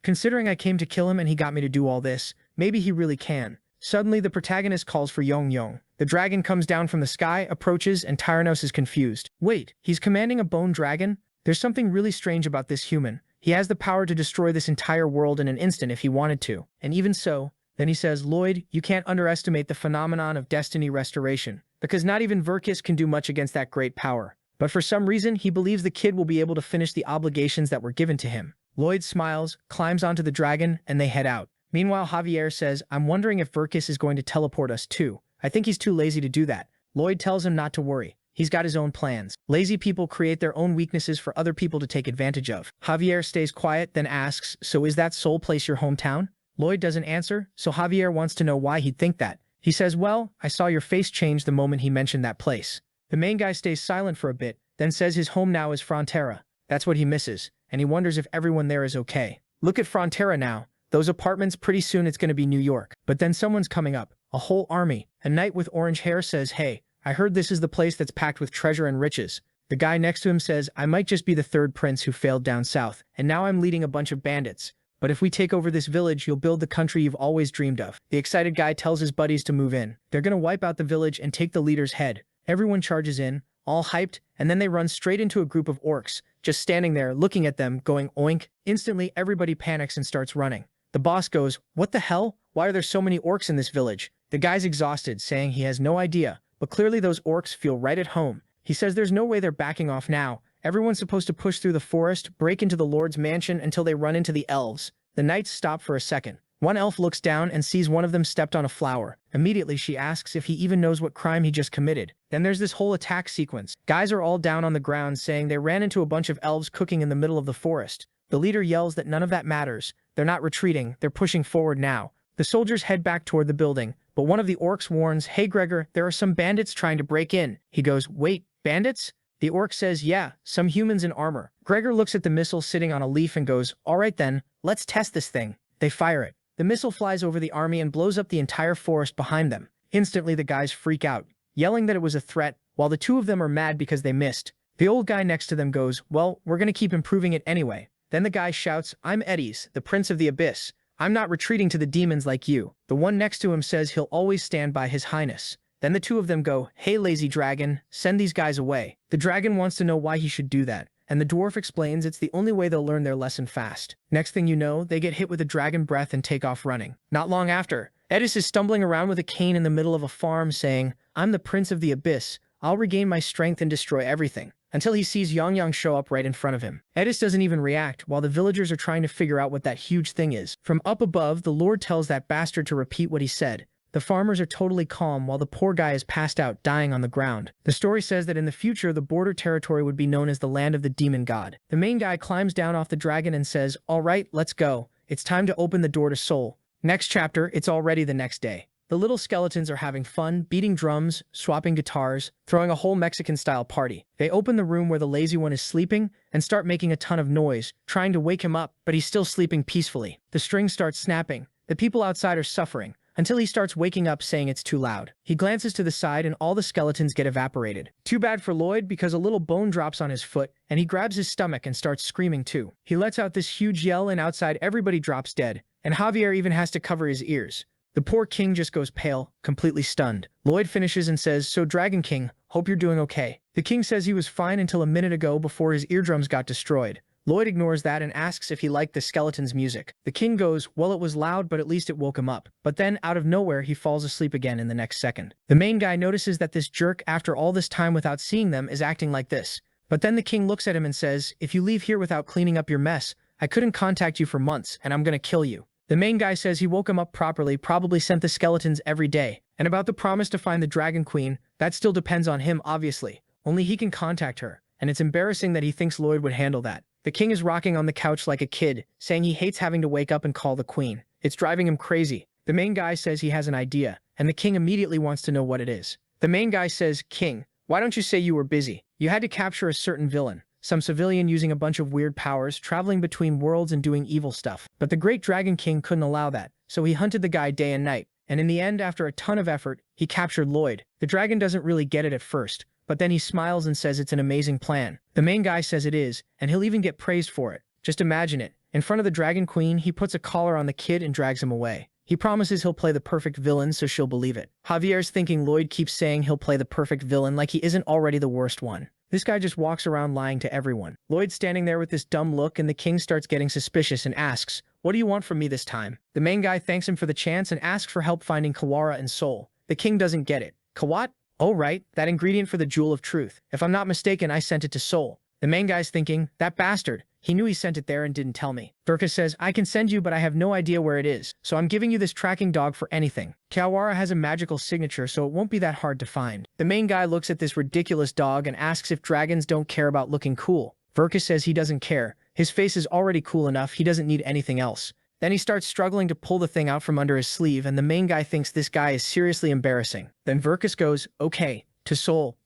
considering I came to kill him and he got me to do all this, maybe he really can. Suddenly, the protagonist calls for Yong Yong. The dragon comes down from the sky, approaches, and Tyrannos is confused. Wait, he's commanding a bone dragon? There's something really strange about this human. He has the power to destroy this entire world in an instant if he wanted to. And even so, then he says, Lloyd, you can't underestimate the phenomenon of destiny restoration, because not even Verkus can do much against that great power. But for some reason, he believes the kid will be able to finish the obligations that were given to him. Lloyd smiles, climbs onto the dragon, and they head out. Meanwhile, Javier says, I'm wondering if Verkus is going to teleport us too. I think he's too lazy to do that. Lloyd tells him not to worry. He's got his own plans. Lazy people create their own weaknesses for other people to take advantage of. Javier stays quiet, then asks, so is that Seoul place your hometown? Lloyd doesn't answer, so Javier wants to know why he'd think that. He says, well, I saw your face change the moment he mentioned that place. The main guy stays silent for a bit, then says his home now is Frontera. That's what he misses, and he wonders if everyone there is okay. Look at Frontera now. Those apartments, pretty soon it's going to be New York. But then someone's coming up. A whole army. A knight with orange hair says, hey, I heard this is the place that's packed with treasure and riches. The guy next to him says, I might just be the 3rd prince who failed down south, and now I'm leading a bunch of bandits. But if we take over this village, you'll build the country you've always dreamed of. The excited guy tells his buddies to move in. They're gonna wipe out the village and take the leader's head. Everyone charges in, all hyped, and then they run straight into a group of orcs, just standing there looking at them, going oink. Instantly, everybody panics and starts running. The boss goes, "What the hell? Why are there so many orcs in this village?" The guy's exhausted, saying he has no idea, but clearly those orcs feel right at home. He says there's no way they're backing off now. Everyone's supposed to push through the forest, break into the Lord's mansion until they run into the elves. The knights stop for a second. One elf looks down and sees one of them stepped on a flower. Immediately, she asks if he even knows what crime he just committed. Then there's this whole attack sequence. Guys are all down on the ground saying they ran into a bunch of elves cooking in the middle of the forest. The leader yells that none of that matters. They're not retreating, they're pushing forward now. The soldiers head back toward the building, but one of the orcs warns, "Hey Gregor, there are some bandits trying to break in." He goes, "Wait, bandits?" The orc says, "Yeah, some humans in armor." Gregor looks at the missile sitting on a leaf and goes, "All right then, let's test this thing." They fire it. The missile flies over the army and blows up the entire forest behind them. Instantly, the guys freak out, yelling that it was a threat, while the two of them are mad because they missed. The old guy next to them goes, "Well, we're gonna keep improving it anyway." Then the guy shouts, "I'm Eddies, the Prince of the Abyss. I'm not retreating to the demons like you." The one next to him says he'll always stand by his highness. Then the two of them go, "Hey lazy dragon, send these guys away." The dragon wants to know why he should do that, and the dwarf explains it's the only way they'll learn their lesson fast. Next thing you know, they get hit with a dragon breath and take off running. Not long after, Edis is stumbling around with a cane in the middle of a farm saying, "I'm the Prince of the Abyss. I'll regain my strength and destroy everything." Until he sees Yang show up right in front of him. Edis doesn't even react, while the villagers are trying to figure out what that huge thing is. From up above, the Lord tells that bastard to repeat what he said. The farmers are totally calm while the poor guy is passed out, dying on the ground. The story says that in the future, the border territory would be known as the land of the demon god. The main guy climbs down off the dragon and says, "All right, let's go. It's time to open the door to Seoul." Next chapter, it's already the next day. The little skeletons are having fun, beating drums, swapping guitars, throwing a whole Mexican-style party. They open the room where the lazy one is sleeping and start making a ton of noise, trying to wake him up, but he's still sleeping peacefully. The strings start snapping. The people outside are suffering, until he starts waking up saying it's too loud. He glances to the side and all the skeletons get evaporated. Too bad for Lloyd because a little bone drops on his foot and he grabs his stomach and starts screaming too. He lets out this huge yell and outside everybody drops dead, and Javier even has to cover his ears. The poor king just goes pale, completely stunned. Lloyd finishes and says, "So Dragon King, hope you're doing okay." The king says he was fine until a minute ago before his eardrums got destroyed. Lloyd ignores that and asks if he liked the skeleton's music. The king goes, "Well, it was loud, but at least it woke him up." But then, out of nowhere, he falls asleep again in the next second. The main guy notices that this jerk, after all this time without seeing them, is acting like this. But then the king looks at him and says, "If you leave here without cleaning up your mess, I couldn't contact you for months, and I'm gonna kill you." The main guy says he woke him up properly, probably sent the skeletons every day. And about the promise to find the Dragon Queen, that still depends on him, obviously. Only he can contact her, and it's embarrassing that he thinks Lloyd would handle that. The king is rocking on the couch like a kid, saying he hates having to wake up and call the queen. It's driving him crazy. The main guy says he has an idea, and the king immediately wants to know what it is. The main guy says, "King, why don't you say you were busy? You had to capture a certain villain. Some civilian using a bunch of weird powers, traveling between worlds and doing evil stuff. But the great Dragon King couldn't allow that, so he hunted the guy day and night. And in the end, after a ton of effort, he captured Lloyd. The dragon doesn't really get it at first, but then he smiles and says it's an amazing plan. The main guy says it is, and he'll even get praised for it. Just imagine it. In front of the Dragon Queen, he puts a collar on the kid and drags him away. He promises he'll play the perfect villain so she'll believe it. Javier's thinking Lloyd keeps saying he'll play the perfect villain like he isn't already the worst one. This guy just walks around lying to everyone. Lloyd's standing there with this dumb look and the king starts getting suspicious and asks, "What do you want from me this time?" The main guy thanks him for the chance and asks for help finding Kawara and Seoul. The king doesn't get it. Kawat? Oh right, that ingredient for the Jewel of Truth. If I'm not mistaken, I sent it to Seoul. The main guy's thinking, that bastard. He knew he sent it there and didn't tell me. Verka says, "I can send you, but I have no idea where it is, so I'm giving you this tracking dog for anything." Kawara has a magical signature, so it won't be that hard to find. The main guy looks at this ridiculous dog and asks if dragons don't care about looking cool. Verka says he doesn't care. His face is already cool enough, he doesn't need anything else. Then he starts struggling to pull the thing out from under his sleeve, and the main guy thinks this guy is seriously embarrassing. Then Verkus goes, "Okay, to Seoul,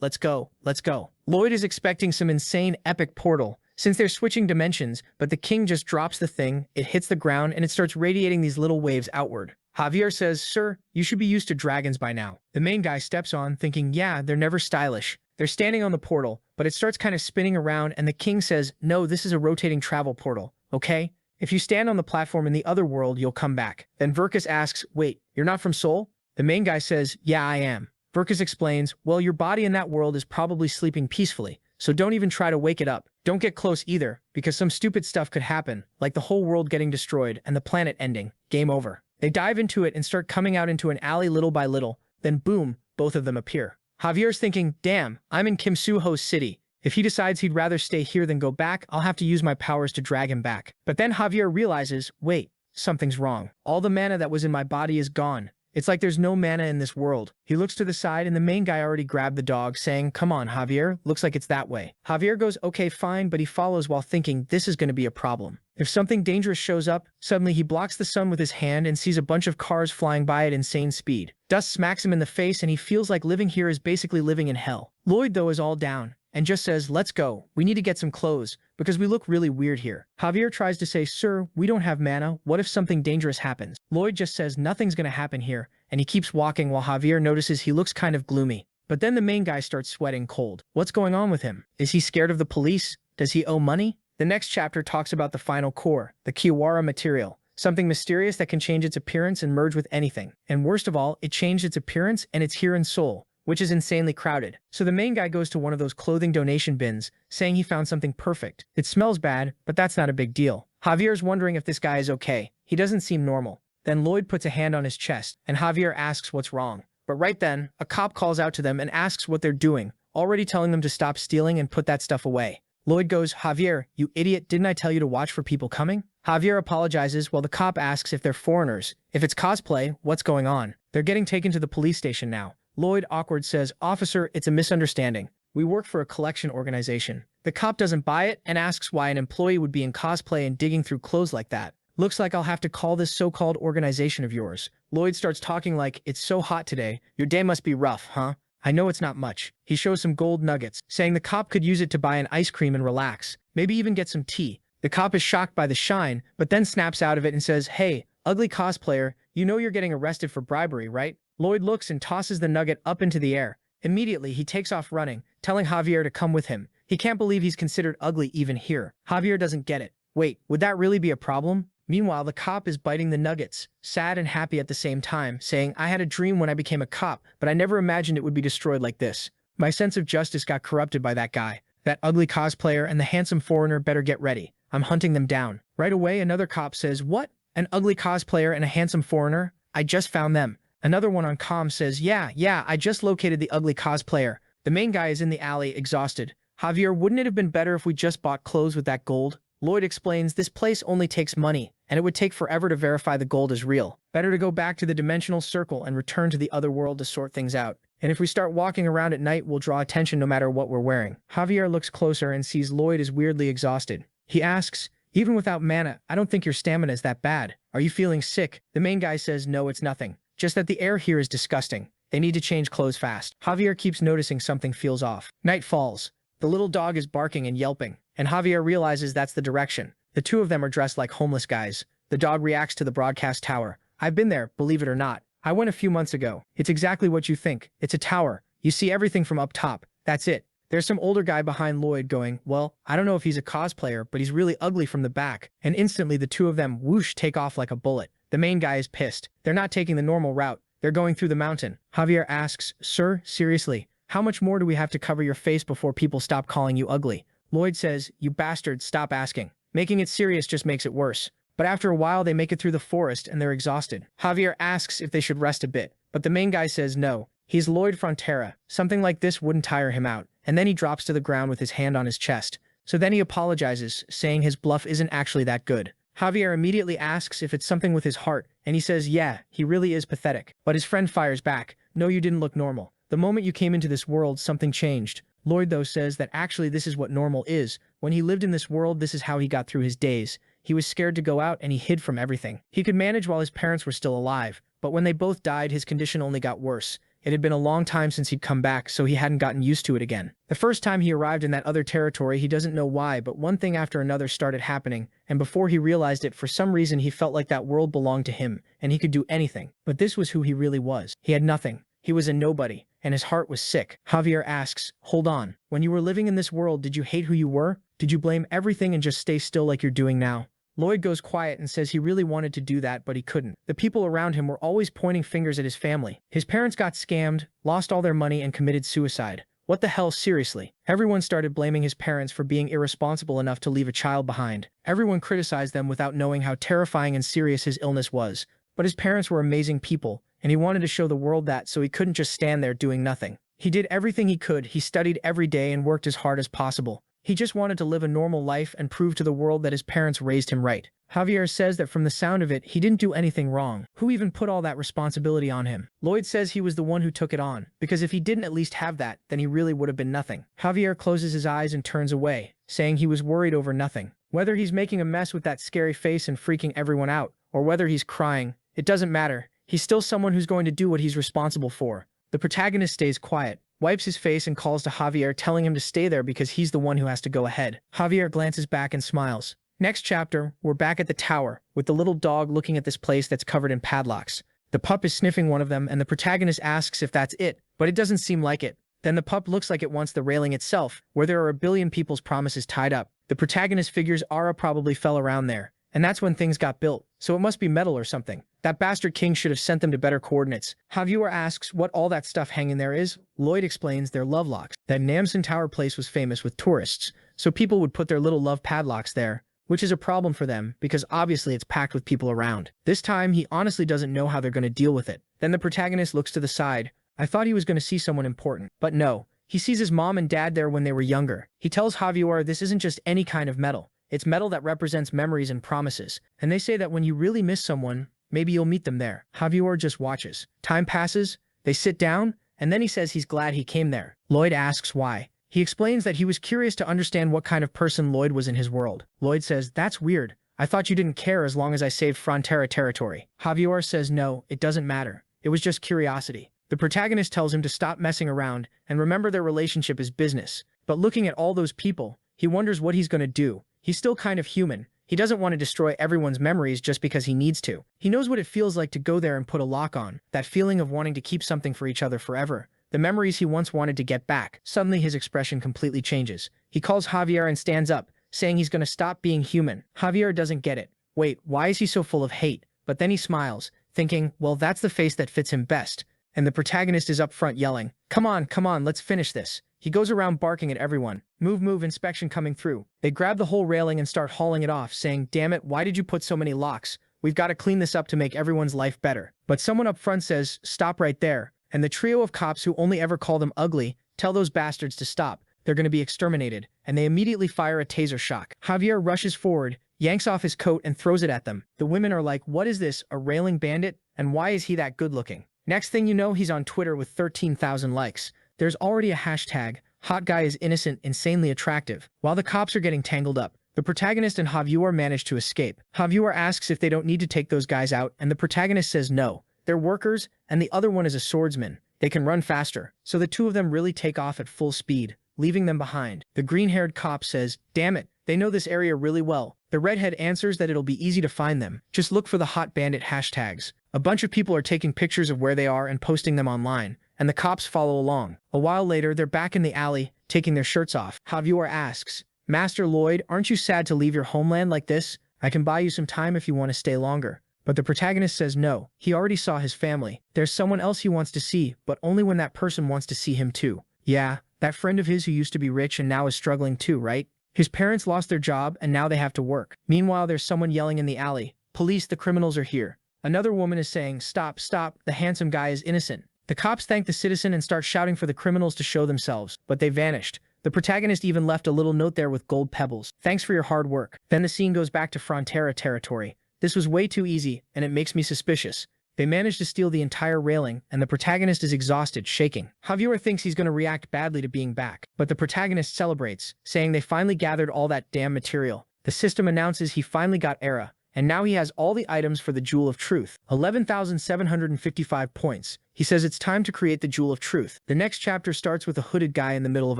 let's go, let's go." Lloyd is expecting some insane epic portal, since they're switching dimensions, but the king just drops the thing, it hits the ground, and it starts radiating these little waves outward. Javier says, "Sir, you should be used to dragons by now." The main guy steps on, thinking, yeah, they're never stylish. They're standing on the portal, but it starts kind of spinning around, and the king says, "No, this is a rotating travel portal, okay? If you stand on the platform in the other world, you'll come back. Then Verkus asks, wait, you're not from Seoul? The main guy says, yeah, I am. Verkus explains, well, your body in that world is probably sleeping peacefully, so don't even try to wake it up. Don't get close either, because some stupid stuff could happen, like the whole world getting destroyed and the planet ending. Game over. They dive into it and start coming out into an alley little by little, then boom, both of them appear. Javier's thinking, damn, I'm in Kim Soo-ho's city. If he decides he'd rather stay here than go back, I'll have to use my powers to drag him back. But then Javier realizes, wait, something's wrong. All the mana that was in my body is gone. It's like there's no mana in this world. He looks to the side and the main guy already grabbed the dog, saying, come on, Javier, looks like it's that way. Javier goes, okay, fine, but he follows while thinking this is going to be a problem. If something dangerous shows up, suddenly he blocks the sun with his hand and sees a bunch of cars flying by at insane speed. Dust smacks him in the face and he feels like living here is basically living in hell. Lloyd, though, is all down and just says, let's go. We need to get some clothes because we look really weird here. Javier tries to say, sir, we don't have mana. What if something dangerous happens? Lloyd just says nothing's gonna happen here, and he keeps walking while Javier notices he looks kind of gloomy. But then the main guy starts sweating cold. What's going on with him? Is he scared of the police? Does he owe money? The next chapter talks about the final core, the Kiwara material, something mysterious that can change its appearance and merge with anything. And worst of all, it changed its appearance and it's here in Seoul, which is insanely crowded. So the main guy goes to one of those clothing donation bins, saying he found something perfect. It smells bad, but that's not a big deal. Javier's wondering if this guy is okay. He doesn't seem normal. Then Lloyd puts a hand on his chest, and Javier asks what's wrong. But right then, a cop calls out to them and asks what they're doing, already telling them to stop stealing and put that stuff away. Lloyd goes, Javier, you idiot, didn't I tell you to watch for people coming? Javier apologizes while the cop asks if they're foreigners. If it's cosplay, what's going on? They're getting taken to the police station now. Lloyd, awkward, says, officer, it's a misunderstanding. We work for a collection organization. The cop doesn't buy it and asks why an employee would be in cosplay and digging through clothes like that. Looks like I'll have to call this so-called organization of yours. Lloyd starts talking like, it's so hot today. Your day must be rough, huh? I know it's not much. He shows some gold nuggets, saying the cop could use it to buy an ice cream and relax. Maybe even get some tea. The cop is shocked by the shine, but then snaps out of it and says, hey, ugly cosplayer, you know you're getting arrested for bribery, right? Lloyd looks and tosses the nugget up into the air. Immediately, he takes off running, telling Javier to come with him. He can't believe he's considered ugly even here. Javier doesn't get it. Wait, would that really be a problem? Meanwhile, the cop is biting the nuggets, sad and happy at the same time, saying, I had a dream when I became a cop, but I never imagined it would be destroyed like this. My sense of justice got corrupted by that guy. That ugly cosplayer and the handsome foreigner better get ready. I'm hunting them down. Right away, another cop says, what? An ugly cosplayer and a handsome foreigner? I just found them. Another one on comm says, yeah, I just located the ugly cosplayer. The main guy is in the alley, exhausted. Javier, wouldn't it have been better if we just bought clothes with that gold? Lloyd explains, this place only takes money, and it would take forever to verify the gold is real. Better to go back to the dimensional circle and return to the other world to sort things out. And if we start walking around at night, we'll draw attention no matter what we're wearing. Javier looks closer and sees Lloyd is weirdly exhausted. He asks, even without mana, I don't think your stamina is that bad. Are you feeling sick? The main guy says, no, it's nothing. Just that the air here is disgusting. They need to change clothes fast. Javier keeps noticing something feels off. Night falls. The little dog is barking and yelping, and Javier realizes that's the direction. The two of them are dressed like homeless guys. The dog reacts to the broadcast tower. I've been there, believe it or not. I went a few months ago. It's exactly what you think. It's a tower. You see everything from up top. That's it. There's some older guy behind Lloyd going, well, I don't know if he's a cosplayer, but he's really ugly from the back. And instantly the two of them whoosh take off like a bullet. The main guy is pissed. They're not taking the normal route. They're going through the mountain. Javier asks, sir, seriously, how much more do we have to cover your face before people stop calling you ugly? Lloyd says, you bastard, stop asking. Making it serious just makes it worse. But after a while, they make it through the forest and they're exhausted. Javier asks if they should rest a bit, but the main guy says no. He's Lloyd Frontera. Something like this wouldn't tire him out. And then he drops to the ground with his hand on his chest. So then he apologizes, saying his bluff isn't actually that good. Javier immediately asks if it's something with his heart, and he says, yeah, he really is pathetic. But his friend fires back, no, you didn't look normal. The moment you came into this world, something changed. Lloyd, though, says that actually this is what normal is. When he lived in this world, this is how he got through his days. He was scared to go out and he hid from everything. He could manage while his parents were still alive, but when they both died, his condition only got worse. It had been a long time since he'd come back, so he hadn't gotten used to it again. The first time he arrived in that other territory, he doesn't know why, but one thing after another started happening, and before he realized it, for some reason he felt like that world belonged to him, and he could do anything. But this was who he really was. He had nothing. He was a nobody, and his heart was sick. Javier asks, hold on, when you were living in this world, did you hate who you were? Did you blame everything and just stay still like you're doing now? Lloyd goes quiet and says he really wanted to do that, but he couldn't. The people around him were always pointing fingers at his family. His parents got scammed, lost all their money, and committed suicide. What the hell, seriously? Everyone started blaming his parents for being irresponsible enough to leave a child behind. Everyone criticized them without knowing how terrifying and serious his illness was. But his parents were amazing people, and he wanted to show the world that, so he couldn't just stand there doing nothing. He did everything he could. He studied every day and worked as hard as possible. He just wanted to live a normal life and prove to the world that his parents raised him right. Javier says that from the sound of it, he didn't do anything wrong. Who even put all that responsibility on him? Lloyd says he was the one who took it on, because if he didn't at least have that, then he really would have been nothing. Javier closes his eyes and turns away, saying he was worried over nothing. Whether he's making a mess with that scary face and freaking everyone out, or whether he's crying, it doesn't matter. He's still someone who's going to do what he's responsible for. The protagonist stays quiet, wipes his face and calls to Javier, telling him to stay there because he's the one who has to go ahead. Javier glances back and smiles. Next chapter, we're back at the tower, with the little dog looking at this place that's covered in padlocks. The pup is sniffing one of them, and the protagonist asks if that's it, but it doesn't seem like it. Then the pup looks like it wants the railing itself, where there are a billion people's promises tied up. The protagonist figures Ara probably fell around there, and that's when things got built, so it must be metal or something. That bastard king should have sent them to better coordinates. Javier asks what all that stuff hanging there is. Lloyd explains they're love locks. That Namsan Tower place was famous with tourists, so people would put their little love padlocks there, which is a problem for them because obviously it's packed with people around. This time, he honestly doesn't know how they're going to deal with it. Then the protagonist looks to the side. I thought he was going to see someone important, but no. He sees his mom and dad there when they were younger. He tells Javier this isn't just any kind of metal. It's metal that represents memories and promises. And they say that when you really miss someone, maybe you'll meet them there. Javier just watches. Time passes, they sit down, and then he says he's glad he came there. Lloyd asks why. He explains that he was curious to understand what kind of person Lloyd was in his world. Lloyd says, that's weird. I thought you didn't care as long as I saved Frontera territory. Javier says no, it doesn't matter. It was just curiosity. The protagonist tells him to stop messing around and remember their relationship is business. But looking at all those people, he wonders what he's going to do. He's still kind of human. He doesn't want to destroy everyone's memories just because he needs to. He knows what it feels like to go there and put a lock on, that feeling of wanting to keep something for each other forever. The memories he once wanted to get back. Suddenly his expression completely changes. He calls Javier and stands up, saying he's going to stop being human. Javier doesn't get it. Wait, why is he so full of hate? But then he smiles, thinking, well, that's the face that fits him best. And the protagonist is up front yelling, come on, let's finish this. He goes around barking at everyone. Move, inspection coming through. They grab the whole railing and start hauling it off, saying, damn it, why did you put so many locks? We've got to clean this up to make everyone's life better. But someone up front says, stop right there. And the trio of cops who only ever call them ugly tell those bastards to stop. They're going to be exterminated, and they immediately fire a taser shock. Javier rushes forward, yanks off his coat and throws it at them. The women are like, what is this, a railing bandit? And why is he that good looking? Next thing you know, he's on Twitter with 13,000 likes. There's already a hashtag, hot guy is innocent, insanely attractive. While the cops are getting tangled up, the protagonist and Javier manage to escape. Javier asks if they don't need to take those guys out, and the protagonist says no. They're workers, and the other one is a swordsman. They can run faster. So the two of them really take off at full speed, leaving them behind. The green-haired cop says, damn it, they know this area really well. The redhead answers that it'll be easy to find them. Just look for the hot bandit hashtags. A bunch of people are taking pictures of where they are and posting them online, and the cops follow along. A while later, they're back in the alley, taking their shirts off. Javier asks, Master Lloyd, aren't you sad to leave your homeland like this? I can buy you some time if you want to stay longer. But the protagonist says no, he already saw his family. There's someone else he wants to see, but only when that person wants to see him too. Yeah, that friend of his who used to be rich and now is struggling too, right? His parents lost their job and now they have to work. Meanwhile, there's someone yelling in the alley, police, the criminals are here. Another woman is saying, stop, the handsome guy is innocent. The cops thank the citizen and start shouting for the criminals to show themselves, but they vanished. The protagonist even left a little note there with gold pebbles. Thanks for your hard work. Then the scene goes back to Frontera territory. This was way too easy, and it makes me suspicious. They managed to steal the entire railing, and the protagonist is exhausted, shaking. Javier thinks he's going to react badly to being back, but the protagonist celebrates, saying they finally gathered all that damn material. The system announces he finally got Era, and now he has all the items for the Jewel of Truth. 11,755 points. He says it's time to create the Jewel of Truth. The next chapter starts with a hooded guy in the middle of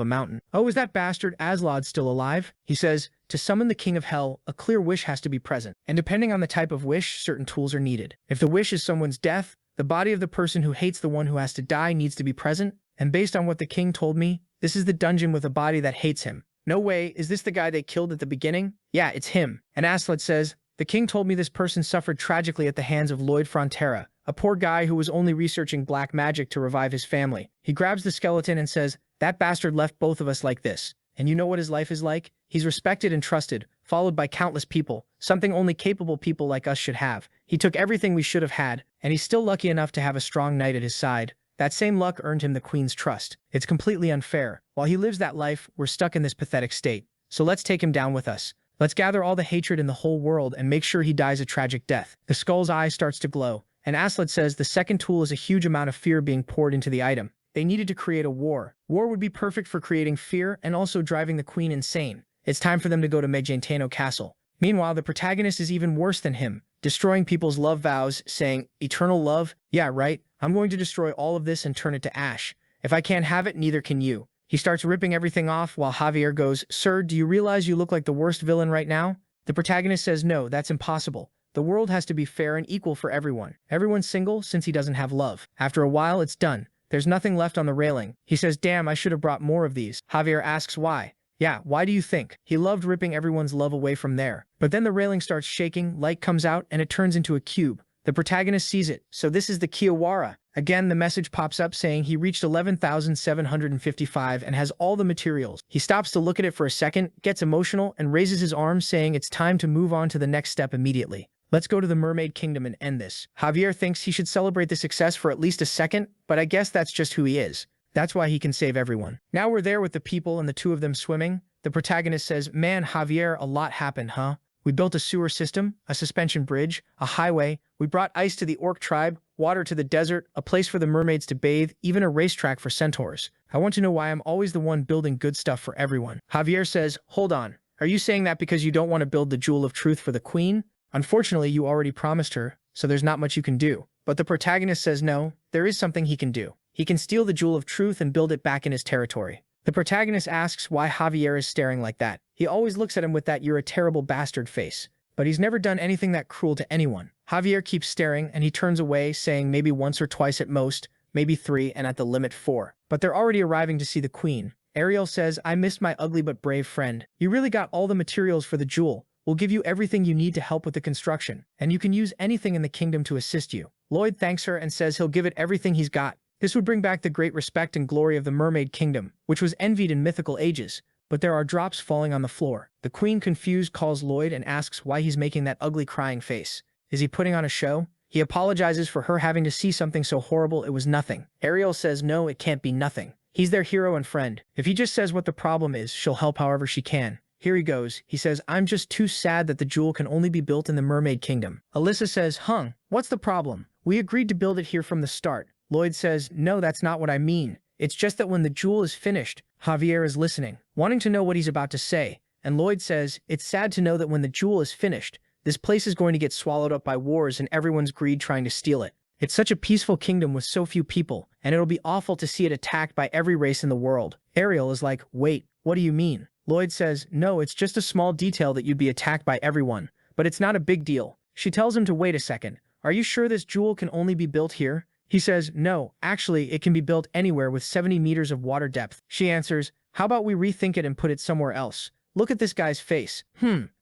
a mountain. Oh, is that bastard Aslod still alive? He says, to summon the King of Hell, a clear wish has to be present. And depending on the type of wish, certain tools are needed. If the wish is someone's death, the body of the person who hates the one who has to die needs to be present. And based on what the king told me, this is the dungeon with a body that hates him. No way, is this the guy they killed at the beginning? Yeah, it's him. And Aslod says, The king told me this person suffered tragically at the hands of Lloyd Frontera, a poor guy who was only researching black magic to revive his family. He grabs the skeleton and says, "That bastard left both of us like this. And you know what his life is like? He's respected and trusted, followed by countless people, something only capable people like us should have. He took everything we should have had, and he's still lucky enough to have a strong knight at his side. That same luck earned him the queen's trust. It's completely unfair. While he lives that life, we're stuck in this pathetic state. So let's take him down with us. Let's gather all the hatred in the whole world and make sure he dies a tragic death." The skull's eye starts to glow, and Aslet says the second tool is a huge amount of fear being poured into the item. They needed to create a war. War would be perfect for creating fear and also driving the queen insane. It's time for them to go to Megantano Castle. Meanwhile, the protagonist is even worse than him, destroying people's love vows, saying, "Eternal love? Yeah, right. I'm going to destroy all of this and turn it to ash. If I can't have it, neither can you." He starts ripping everything off while Javier goes, "Sir, do you realize you look like the worst villain right now?" The protagonist says, "No, that's impossible. The world has to be fair and equal for everyone. Everyone's single since he doesn't have love." After a while, it's done. There's nothing left on the railing. He says, "Damn, I should have brought more of these." Javier asks why. Yeah, why do you think? He loved ripping everyone's love away from there. But then the railing starts shaking, light comes out, and it turns into a cube. The protagonist sees it. So this is the Kiwara. Again, the message pops up saying he reached 11,755 and has all the materials. He stops to look at it for a second, gets emotional, and raises his arms saying it's time to move on to the next step immediately. Let's go to the Mermaid Kingdom and end this. Javier thinks he should celebrate the success for at least a second, but I guess that's just who he is. That's why he can save everyone. Now we're there with the people and the two of them swimming. The protagonist says, "Man, Javier, a lot happened, huh? We built a sewer system, a suspension bridge, a highway. We brought ice to the orc tribe, water to the desert, a place for the mermaids to bathe, even a racetrack for centaurs. I want to know why I'm always the one building good stuff for everyone." Javier says, "Hold on. Are you saying that because you don't want to build the Jewel of Truth for the queen? Unfortunately, you already promised her, so there's not much you can do." But the protagonist says no, there is something he can do. He can steal the Jewel of Truth and build it back in his territory. The protagonist asks why Javier is staring like that. He always looks at him with that "you're a terrible bastard" face. But he's never done anything that cruel to anyone. Javier keeps staring, and he turns away, saying maybe once or twice at most, maybe 3, and at the limit 4. But they're already arriving to see the queen. Ariel says, "I missed my ugly but brave friend. You really got all the materials for the jewel. We'll give you everything you need to help with the construction, and you can use anything in the kingdom to assist you." Lloyd thanks her and says he'll give it everything he's got. This would bring back the great respect and glory of the Mermaid Kingdom, which was envied in mythical ages. But there are drops falling on the floor. The queen, confused, calls Lloyd and asks why he's making that ugly crying face. Is he putting on a show? He apologizes for her having to see something so horrible it was nothing. Ariel says no, it can't be nothing. He's their hero and friend. If he just says what the problem is, she'll help however she can. Here he goes. He says, "I'm just too sad that the jewel can only be built in the Mermaid Kingdom." Alyssa says, "What's the problem? We agreed to build it here from the start." Lloyd says, "No, that's not what I mean. It's just that when the jewel is finished." Javier is listening, wanting to know what he's about to say, and Lloyd says, "It's sad to know that when the jewel is finished, this place is going to get swallowed up by wars and everyone's greed trying to steal it. It's such a peaceful kingdom with so few people, and it'll be awful to see it attacked by every race in the world." Ariel is like, "Wait, what do you mean?" Lloyd says, "No, it's just a small detail that you'd be attacked by everyone, but it's not a big deal." She tells him to wait a second. "Are you sure this jewel can only be built here?" He says, "No, actually, it can be built anywhere with 70 meters of water depth." She answers, "How about we rethink it and put it somewhere else? Look at this guy's face."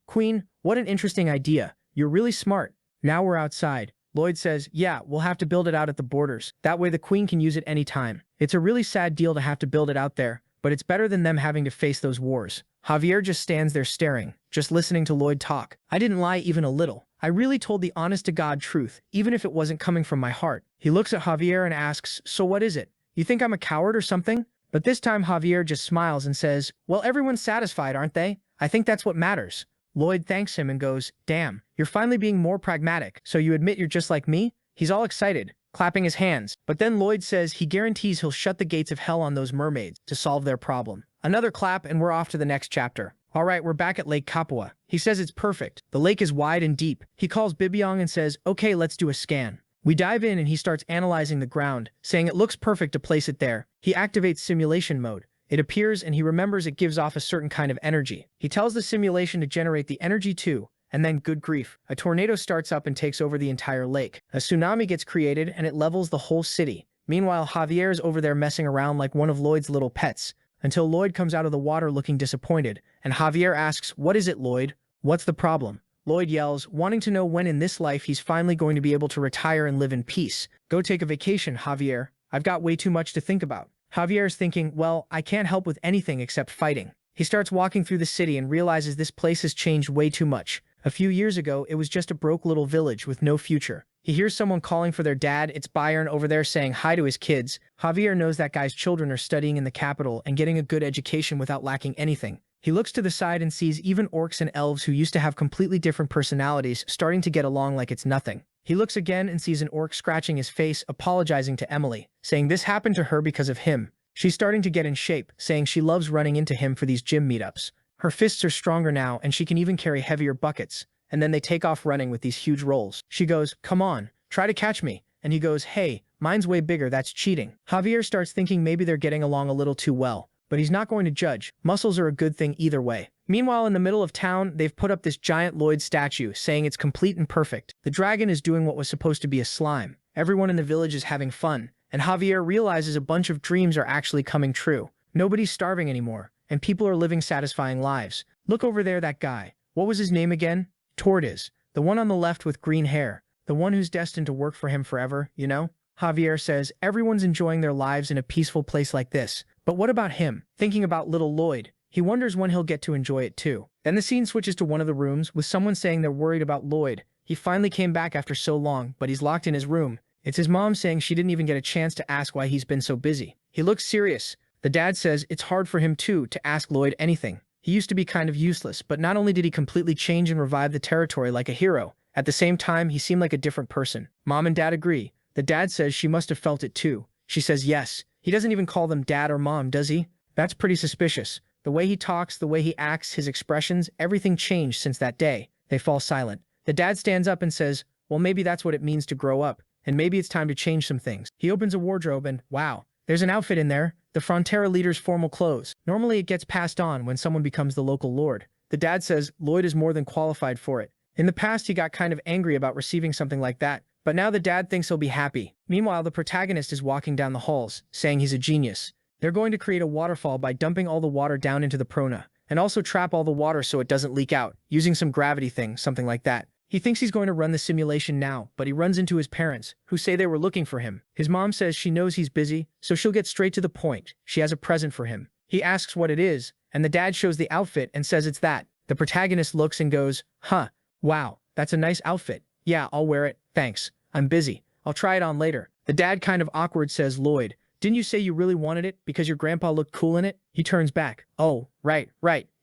Queen, what an interesting idea. You're really smart." Now we're outside. Lloyd says, "Yeah, we'll have to build it out at the borders. That way the queen can use it anytime. It's a really sad deal to have to build it out there, but it's better than them having to face those wars." Javier just stands there staring, just listening to Lloyd talk. "I didn't lie even a little. I really told the honest-to-God truth, even if it wasn't coming from my heart." He looks at Javier and asks, "So what is it? You think I'm a coward or something?" But this time Javier just smiles and says, "Well, everyone's satisfied, aren't they? I think that's what matters." Lloyd thanks him and goes, "Damn, you're finally being more pragmatic. So you admit you're just like me?" He's all excited, clapping his hands. But then Lloyd says he guarantees he'll shut the gates of hell on those mermaids to solve their problem. Another clap and we're off to the next chapter. Alright, we're back at Lake Kapua. He says it's perfect. The lake is wide and deep. He calls Bibyong and says, "Okay, let's do a scan." We dive in and he starts analyzing the ground, saying it looks perfect to place it there. He activates simulation mode. It appears and he remembers it gives off a certain kind of energy. He tells the simulation to generate the energy too, and then, good grief, a tornado starts up and takes over the entire lake. A tsunami gets created and it levels the whole city. Meanwhile, Javier's over there messing around like one of Lloyd's little pets, until Lloyd comes out of the water looking disappointed, and Javier asks, "What is it, Lloyd? What's the problem?" Lloyd yells, wanting to know when in this life he's finally going to be able to retire and live in peace. Go take a vacation, Javier. I've got way too much to think about. Javier's thinking, well, I can't help with anything except fighting. He starts walking through the city and realizes this place has changed way too much. A few years ago, it was just a broke little village with no future. He hears someone calling for their dad. It's Byron over there saying hi to his kids. Javier knows that guy's children are studying in the capital and getting a good education without lacking anything. He looks to the side and sees even orcs and elves who used to have completely different personalities starting to get along like it's nothing. He looks again and sees an orc scratching his face, apologizing to Emily, saying this happened to her because of him. She's starting to get in shape, saying she loves running into him for these gym meetups. Her fists are stronger now and she can even carry heavier buckets. And then they take off running with these huge rolls. She goes, come on, try to catch me. And he goes, hey, mine's way bigger, that's cheating. Javier starts thinking maybe they're getting along a little too well. But he's not going to judge. Muscles are a good thing either way. Meanwhile, in the middle of town, they've put up this giant Lloyd statue, saying it's complete and perfect. The dragon is doing what was supposed to be a slime. Everyone in the village is having fun. And Javier realizes a bunch of dreams are actually coming true. Nobody's starving anymore. And people are living satisfying lives. Look over there, that guy. What was his name again? Tord is. The one on the left with green hair. The one who's destined to work for him forever, you know? Javier says, everyone's enjoying their lives in a peaceful place like this. But what about him? Thinking about little Lloyd, he wonders when he'll get to enjoy it too. Then the scene switches to one of the rooms with someone saying they're worried about Lloyd. He finally came back after so long, but he's locked in his room. It's his mom saying she didn't even get a chance to ask why he's been so busy. He looks serious. The dad says it's hard for him too to ask Lloyd anything. He used to be kind of useless, but not only did he completely change and revive the territory like a hero, at the same time he seemed like a different person. Mom and dad agree. The dad says she must have felt it too. She says yes. He doesn't even call them dad or mom, does he? That's pretty suspicious. The way he talks, the way he acts, his expressions, everything changed since that day. They fall silent. The dad stands up and says, well, maybe that's what it means to grow up, and maybe it's time to change some things. He opens a wardrobe and, wow, there's an outfit in there. The Frontera leader's formal clothes. Normally it gets passed on when someone becomes the local lord. The dad says Lloyd is more than qualified for it. In the past he got kind of angry about receiving something like that, but now the dad thinks he'll be happy. Meanwhile, the protagonist is walking down the halls, saying he's a genius. They're going to create a waterfall by dumping all the water down into the prona, and also trap all the water so it doesn't leak out, using some gravity thing, something like that. He thinks he's going to run the simulation now, but he runs into his parents, who say they were looking for him. His mom says she knows he's busy, so she'll get straight to the point. She has a present for him. He asks what it is, and the dad shows the outfit and says it's that. The protagonist looks and goes, huh, wow, that's a nice outfit. Yeah, I'll wear it, thanks. I'm busy. I'll try it on later. The dad kind of awkward says, Lloyd, didn't you say you really wanted it because your grandpa looked cool in it? He turns back. Oh, right.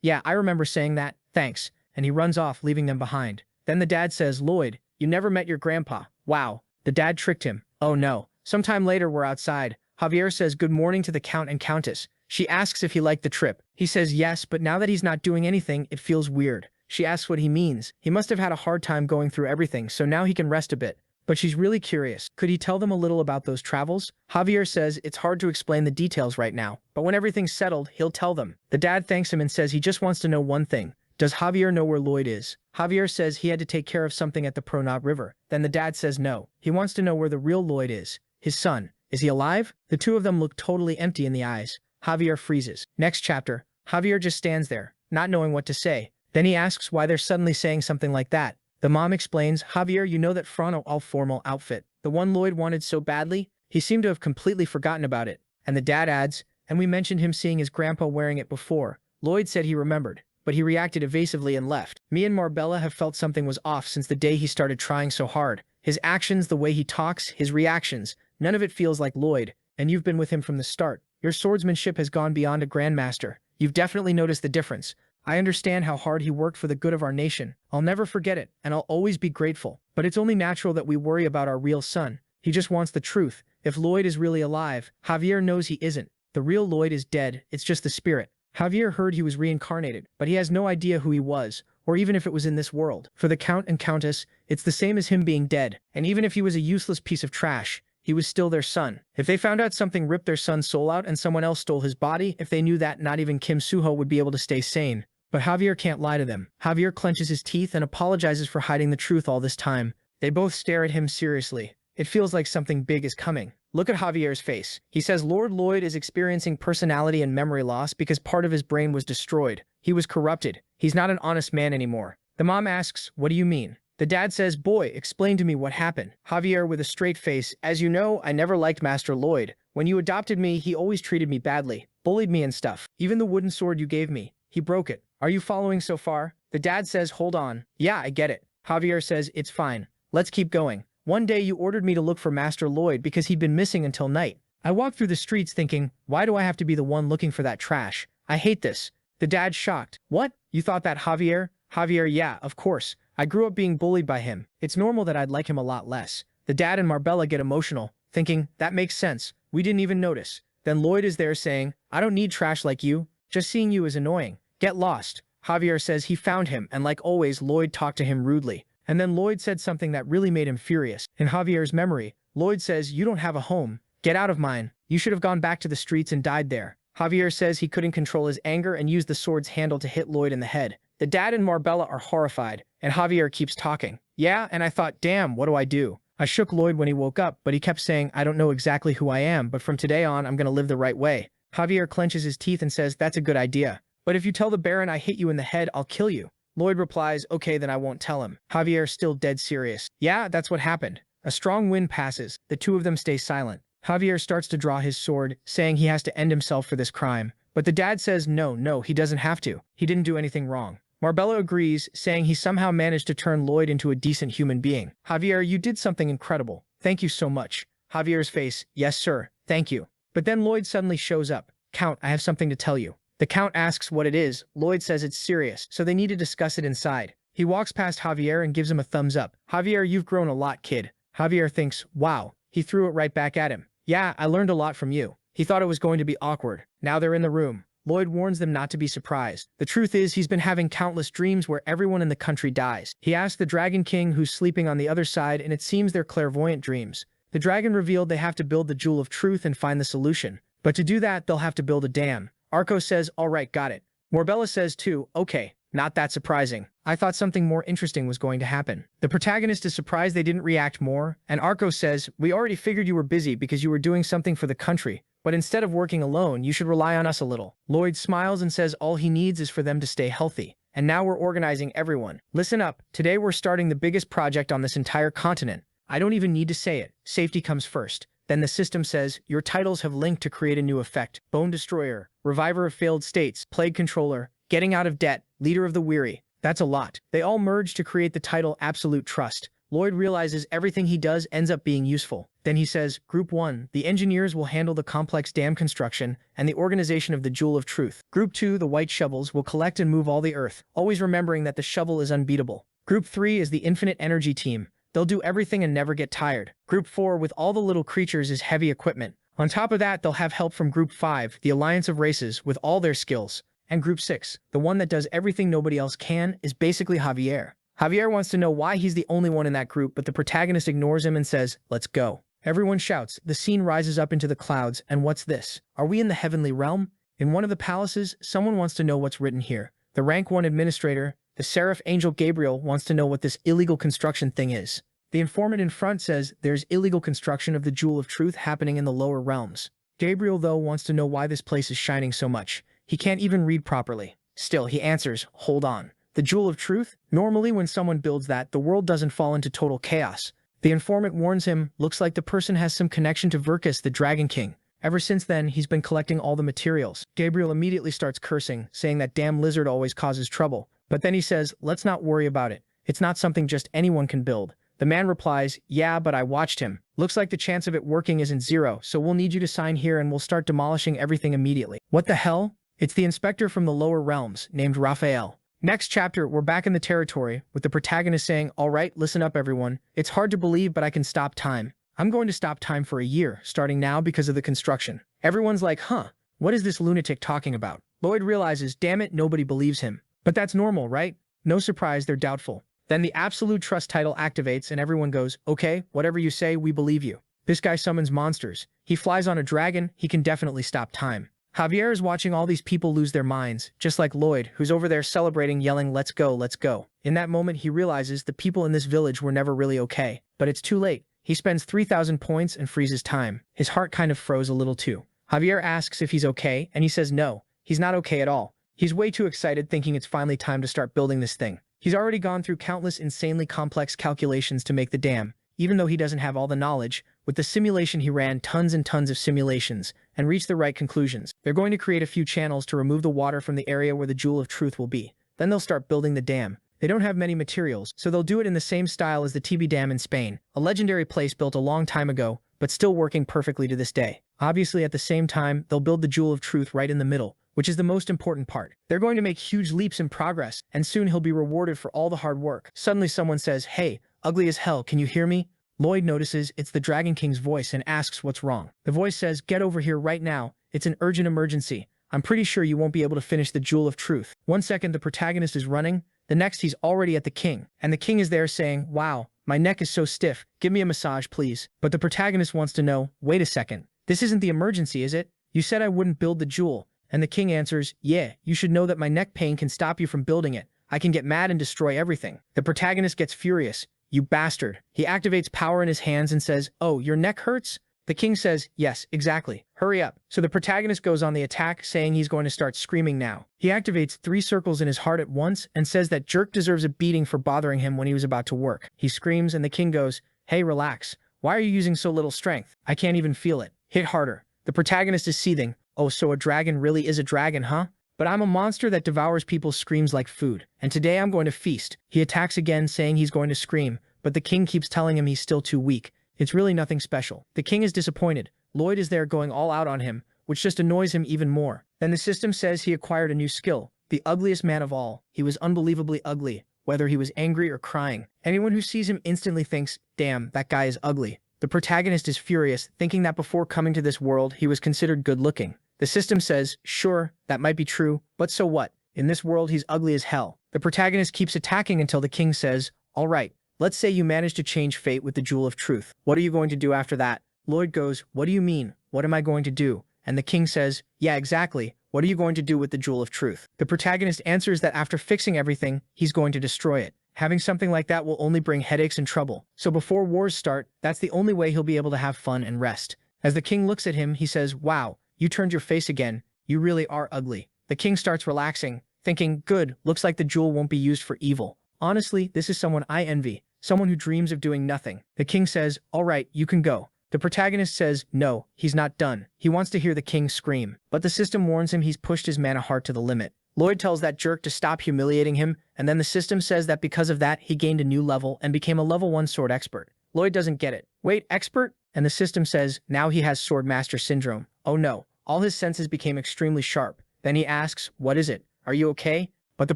Yeah, I remember saying that. Thanks. And he runs off, leaving them behind. Then the dad says, Lloyd, you never met your grandpa. Wow. The dad tricked him. Oh no. Sometime later, we're outside. Javier says good morning to the count and countess. She asks if he liked the trip. He says yes, but now that he's not doing anything, it feels weird. She asks what he means. He must have had a hard time going through everything, so now he can rest a bit. But she's really curious. Could he tell them a little about those travels? Javier says it's hard to explain the details right now, but when everything's settled, he'll tell them. The dad thanks him and says he just wants to know one thing. Does Javier know where Lloyd is? Javier says he had to take care of something at the Pronot River. Then the dad says no. He wants to know where the real Lloyd is. His son. Is he alive? The two of them look totally empty in the eyes. Javier freezes. Next chapter. Javier just stands there, not knowing what to say. Then he asks why they're suddenly saying something like that. The mom explains, Javier, you know that Frano all-formal outfit, the one Lloyd wanted so badly? He seemed to have completely forgotten about it. And the dad adds, and we mentioned him seeing his grandpa wearing it before. Lloyd said he remembered, but he reacted evasively and left. Me and Marbella have felt something was off since the day he started trying so hard. His actions, the way he talks, his reactions, none of it feels like Lloyd. And you've been with him from the start. Your swordsmanship has gone beyond a grandmaster. You've definitely noticed the difference. I understand how hard he worked for the good of our nation. I'll never forget it, and I'll always be grateful. But it's only natural that we worry about our real son. He just wants the truth. If Lloyd is really alive, Javier knows he isn't. The real Lloyd is dead, it's just the spirit. Javier heard he was reincarnated, but he has no idea who he was, or even if it was in this world. For the Count and Countess, it's the same as him being dead, and even if he was a useless piece of trash, he was still their son. If they found out something ripped their son's soul out and someone else stole his body, if they knew that, not even Kim Suho would be able to stay sane. But Javier can't lie to them. Javier clenches his teeth and apologizes for hiding the truth all this time. They both stare at him seriously. It feels like something big is coming. Look at Javier's face. He says Lord Lloyd is experiencing personality and memory loss because part of his brain was destroyed. He was corrupted. He's not an honest man anymore. The mom asks, what do you mean? The dad says, boy, explain to me what happened. Javier with a straight face, as you know, I never liked Master Lloyd. When you adopted me, he always treated me badly, bullied me and stuff. Even the wooden sword you gave me, he broke it. Are you following so far? The dad says, hold on. Yeah, I get it. Javier says, it's fine. Let's keep going. One day you ordered me to look for Master Lloyd because he'd been missing until night. I walked through the streets thinking, why do I have to be the one looking for that trash? I hate this. The dad's shocked. What? You thought that Javier? Javier, yeah, of course. I grew up being bullied by him. It's normal that I'd like him a lot less. The dad and Marbella get emotional, thinking, that makes sense. We didn't even notice. Then Lloyd is there saying, I don't need trash like you. Just seeing you is annoying. Get lost. Javier says he found him, and like always, Lloyd talked to him rudely. And then Lloyd said something that really made him furious. In Javier's memory, Lloyd says, you don't have a home. Get out of mine. You should have gone back to the streets and died there. Javier says he couldn't control his anger and used the sword's handle to hit Lloyd in the head. The dad and Marbella are horrified, and Javier keeps talking. Yeah, and I thought, damn, what do I do? I shook Lloyd when he woke up, but he kept saying, I don't know exactly who I am, but from today on, I'm gonna live the right way. Javier clenches his teeth and says, that's a good idea. But if you tell the Baron I hit you in the head, I'll kill you. Lloyd replies, okay, then I won't tell him. Javier still dead serious. Yeah, that's what happened. A strong wind passes. The two of them stay silent. Javier starts to draw his sword, saying he has to end himself for this crime. But the dad says, no, he doesn't have to. He didn't do anything wrong. Marbella agrees, saying he somehow managed to turn Lloyd into a decent human being. Javier, you did something incredible. Thank you so much. Javier's face, yes, sir, thank you. But then Lloyd suddenly shows up. Count, I have something to tell you. The Count asks what it is. Lloyd says it's serious, so they need to discuss it inside. He walks past Javier and gives him a thumbs up. Javier, you've grown a lot, kid. Javier thinks, wow. He threw it right back at him. Yeah, I learned a lot from you. He thought it was going to be awkward. Now they're in the room. Lloyd warns them not to be surprised. The truth is, he's been having countless dreams where everyone in the country dies. He asks the Dragon King who's sleeping on the other side, and it seems they're clairvoyant dreams. The dragon revealed they have to build the Jewel of Truth and find the solution. But to do that, they'll have to build a dam. Arco says, all right, got it. Marbella says too, okay, not that surprising. I thought something more interesting was going to happen. The protagonist is surprised they didn't react more, and Arco says, we already figured you were busy because you were doing something for the country. But instead of working alone, you should rely on us a little. Lloyd smiles and says all he needs is for them to stay healthy. And now we're organizing everyone. Listen up, today we're starting the biggest project on this entire continent. I don't even need to say it. Safety comes first. Then the system says, your titles have linked to create a new effect. Bone Destroyer, Reviver of Failed States, Plague Controller, Getting Out of Debt, Leader of the Weary. That's a lot. They all merge to create the title Absolute Trust. Lloyd realizes everything he does ends up being useful. Then he says, Group 1, the engineers will handle the complex dam construction and the organization of the Jewel of Truth. Group 2, the white shovels, will collect and move all the earth, always remembering that the shovel is unbeatable. Group 3 is the infinite energy team. They'll do everything and never get tired. Group 4, with all the little creatures, is heavy equipment. On top of that, they'll have help from Group 5, the Alliance of Races, with all their skills. And Group 6, the one that does everything nobody else can, is basically Javier. Javier wants to know why he's the only one in that group, but the protagonist ignores him and says, let's go. Everyone shouts, the scene rises up into the clouds, and what's this? Are we in the heavenly realm? In one of the palaces, someone wants to know what's written here. The rank 1 administrator, the Seraph Angel Gabriel, wants to know what this illegal construction thing is. The informant in front says there's illegal construction of the Jewel of Truth happening in the lower realms. Gabriel, though, wants to know why this place is shining so much. He can't even read properly. Still, he answers, hold on. The Jewel of Truth? Normally when someone builds that, the world doesn't fall into total chaos. The informant warns him, looks like the person has some connection to Verkus, the Dragon King. Ever since then, he's been collecting all the materials. Gabriel immediately starts cursing, saying that damn lizard always causes trouble. But then he says, let's not worry about it. It's not something just anyone can build. The man replies, yeah, but I watched him. Looks like the chance of it working isn't zero, so we'll need you to sign here and we'll start demolishing everything immediately. What the hell? It's the inspector from the lower realms, named Raphael. Next chapter, we're back in the territory, with the protagonist saying, all right, listen up everyone. It's hard to believe, but I can stop time. I'm going to stop time for a year, starting now because of the construction. Everyone's like, huh, what is this lunatic talking about? Lloyd realizes, damn it, nobody believes him. But that's normal, right? No surprise, they're doubtful. Then the Absolute Trust title activates and everyone goes, okay, whatever you say, we believe you. This guy summons monsters. He flies on a dragon, he can definitely stop time. Javier is watching all these people lose their minds, just like Lloyd, who's over there celebrating, yelling, let's go, let's go. In that moment, he realizes the people in this village were never really okay. But it's too late. He spends 3,000 points and freezes time. His heart kind of froze a little too. Javier asks if he's okay, and he says no, he's not okay at all. He's way too excited thinking it's finally time to start building this thing. He's already gone through countless insanely complex calculations to make the dam, even though he doesn't have all the knowledge. With the simulation he ran tons and tons of simulations and reached the right conclusions. They're going to create a few channels to remove the water from the area where the Jewel of Truth will be. Then they'll start building the dam. They don't have many materials, so they'll do it in the same style as the TB Dam in Spain, a legendary place built a long time ago, but still working perfectly to this day. Obviously, at the same time, they'll build the Jewel of Truth right in the middle, which is the most important part. They're going to make huge leaps in progress, and soon he'll be rewarded for all the hard work. Suddenly someone says, "Hey, ugly as hell, can you hear me?" Lloyd notices it's the Dragon King's voice and asks what's wrong. The voice says, "Get over here right now, it's an urgent emergency. I'm pretty sure you won't be able to finish the Jewel of Truth." One second the protagonist is running, the next he's already at the king, and the king is there saying, "Wow, my neck is so stiff, give me a massage please." But the protagonist wants to know, "Wait a second, this isn't the emergency, is it? You said I wouldn't build the jewel." And the king answers, "Yeah, you should know that my neck pain can stop you from building it. I can get mad and destroy everything." The protagonist gets furious. "You bastard." He activates power in his hands and says, "Oh, your neck hurts?" The king says, "Yes, exactly. Hurry up." So the protagonist goes on the attack, saying he's going to start screaming now. He activates 3 circles in his heart at once and says that jerk deserves a beating for bothering him when he was about to work. He screams and the king goes, "Hey, relax. Why are you using so little strength? I can't even feel it. Hit harder." The protagonist is seething. "Oh, so a dragon really is a dragon, huh? But I'm a monster that devours people's screams like food, and today I'm going to feast." He attacks again, saying he's going to scream, but the king keeps telling him he's still too weak. It's really nothing special. The king is disappointed. Lloyd is there going all out on him, which just annoys him even more. Then the system says he acquired a new skill, the ugliest man of all. He was unbelievably ugly, whether he was angry or crying. Anyone who sees him instantly thinks, "Damn, that guy is ugly." The protagonist is furious, thinking that before coming to this world he was considered good-looking. The system says, "Sure, that might be true, but so what? In this world he's ugly as hell." The protagonist keeps attacking until the king says, "All right, let's say you manage to change fate with the Jewel of Truth. What are you going to do after that?" Lloyd goes, "What do you mean? What am I going to do?" And the king says, "Yeah, exactly. What are you going to do with the Jewel of Truth?" The protagonist answers that after fixing everything, he's going to destroy it. Having something like that will only bring headaches and trouble. So before wars start, that's the only way he'll be able to have fun and rest. As the king looks at him, he says, "Wow, you turned your face again. You really are ugly." The king starts relaxing, thinking, "Good, looks like the jewel won't be used for evil. Honestly, this is someone I envy. Someone who dreams of doing nothing." The king says, "All right, you can go." The protagonist says, no, he's not done. He wants to hear the king scream. But the system warns him he's pushed his mana heart to the limit. Lloyd tells that jerk to stop humiliating him, and then the system says that because of that, he gained a new level and became a level 1 sword expert. Lloyd doesn't get it. "Wait, expert?" And the system says, now he has sword master syndrome. Oh no, all his senses became extremely sharp. Then he asks, "What is it? Are you okay?" But the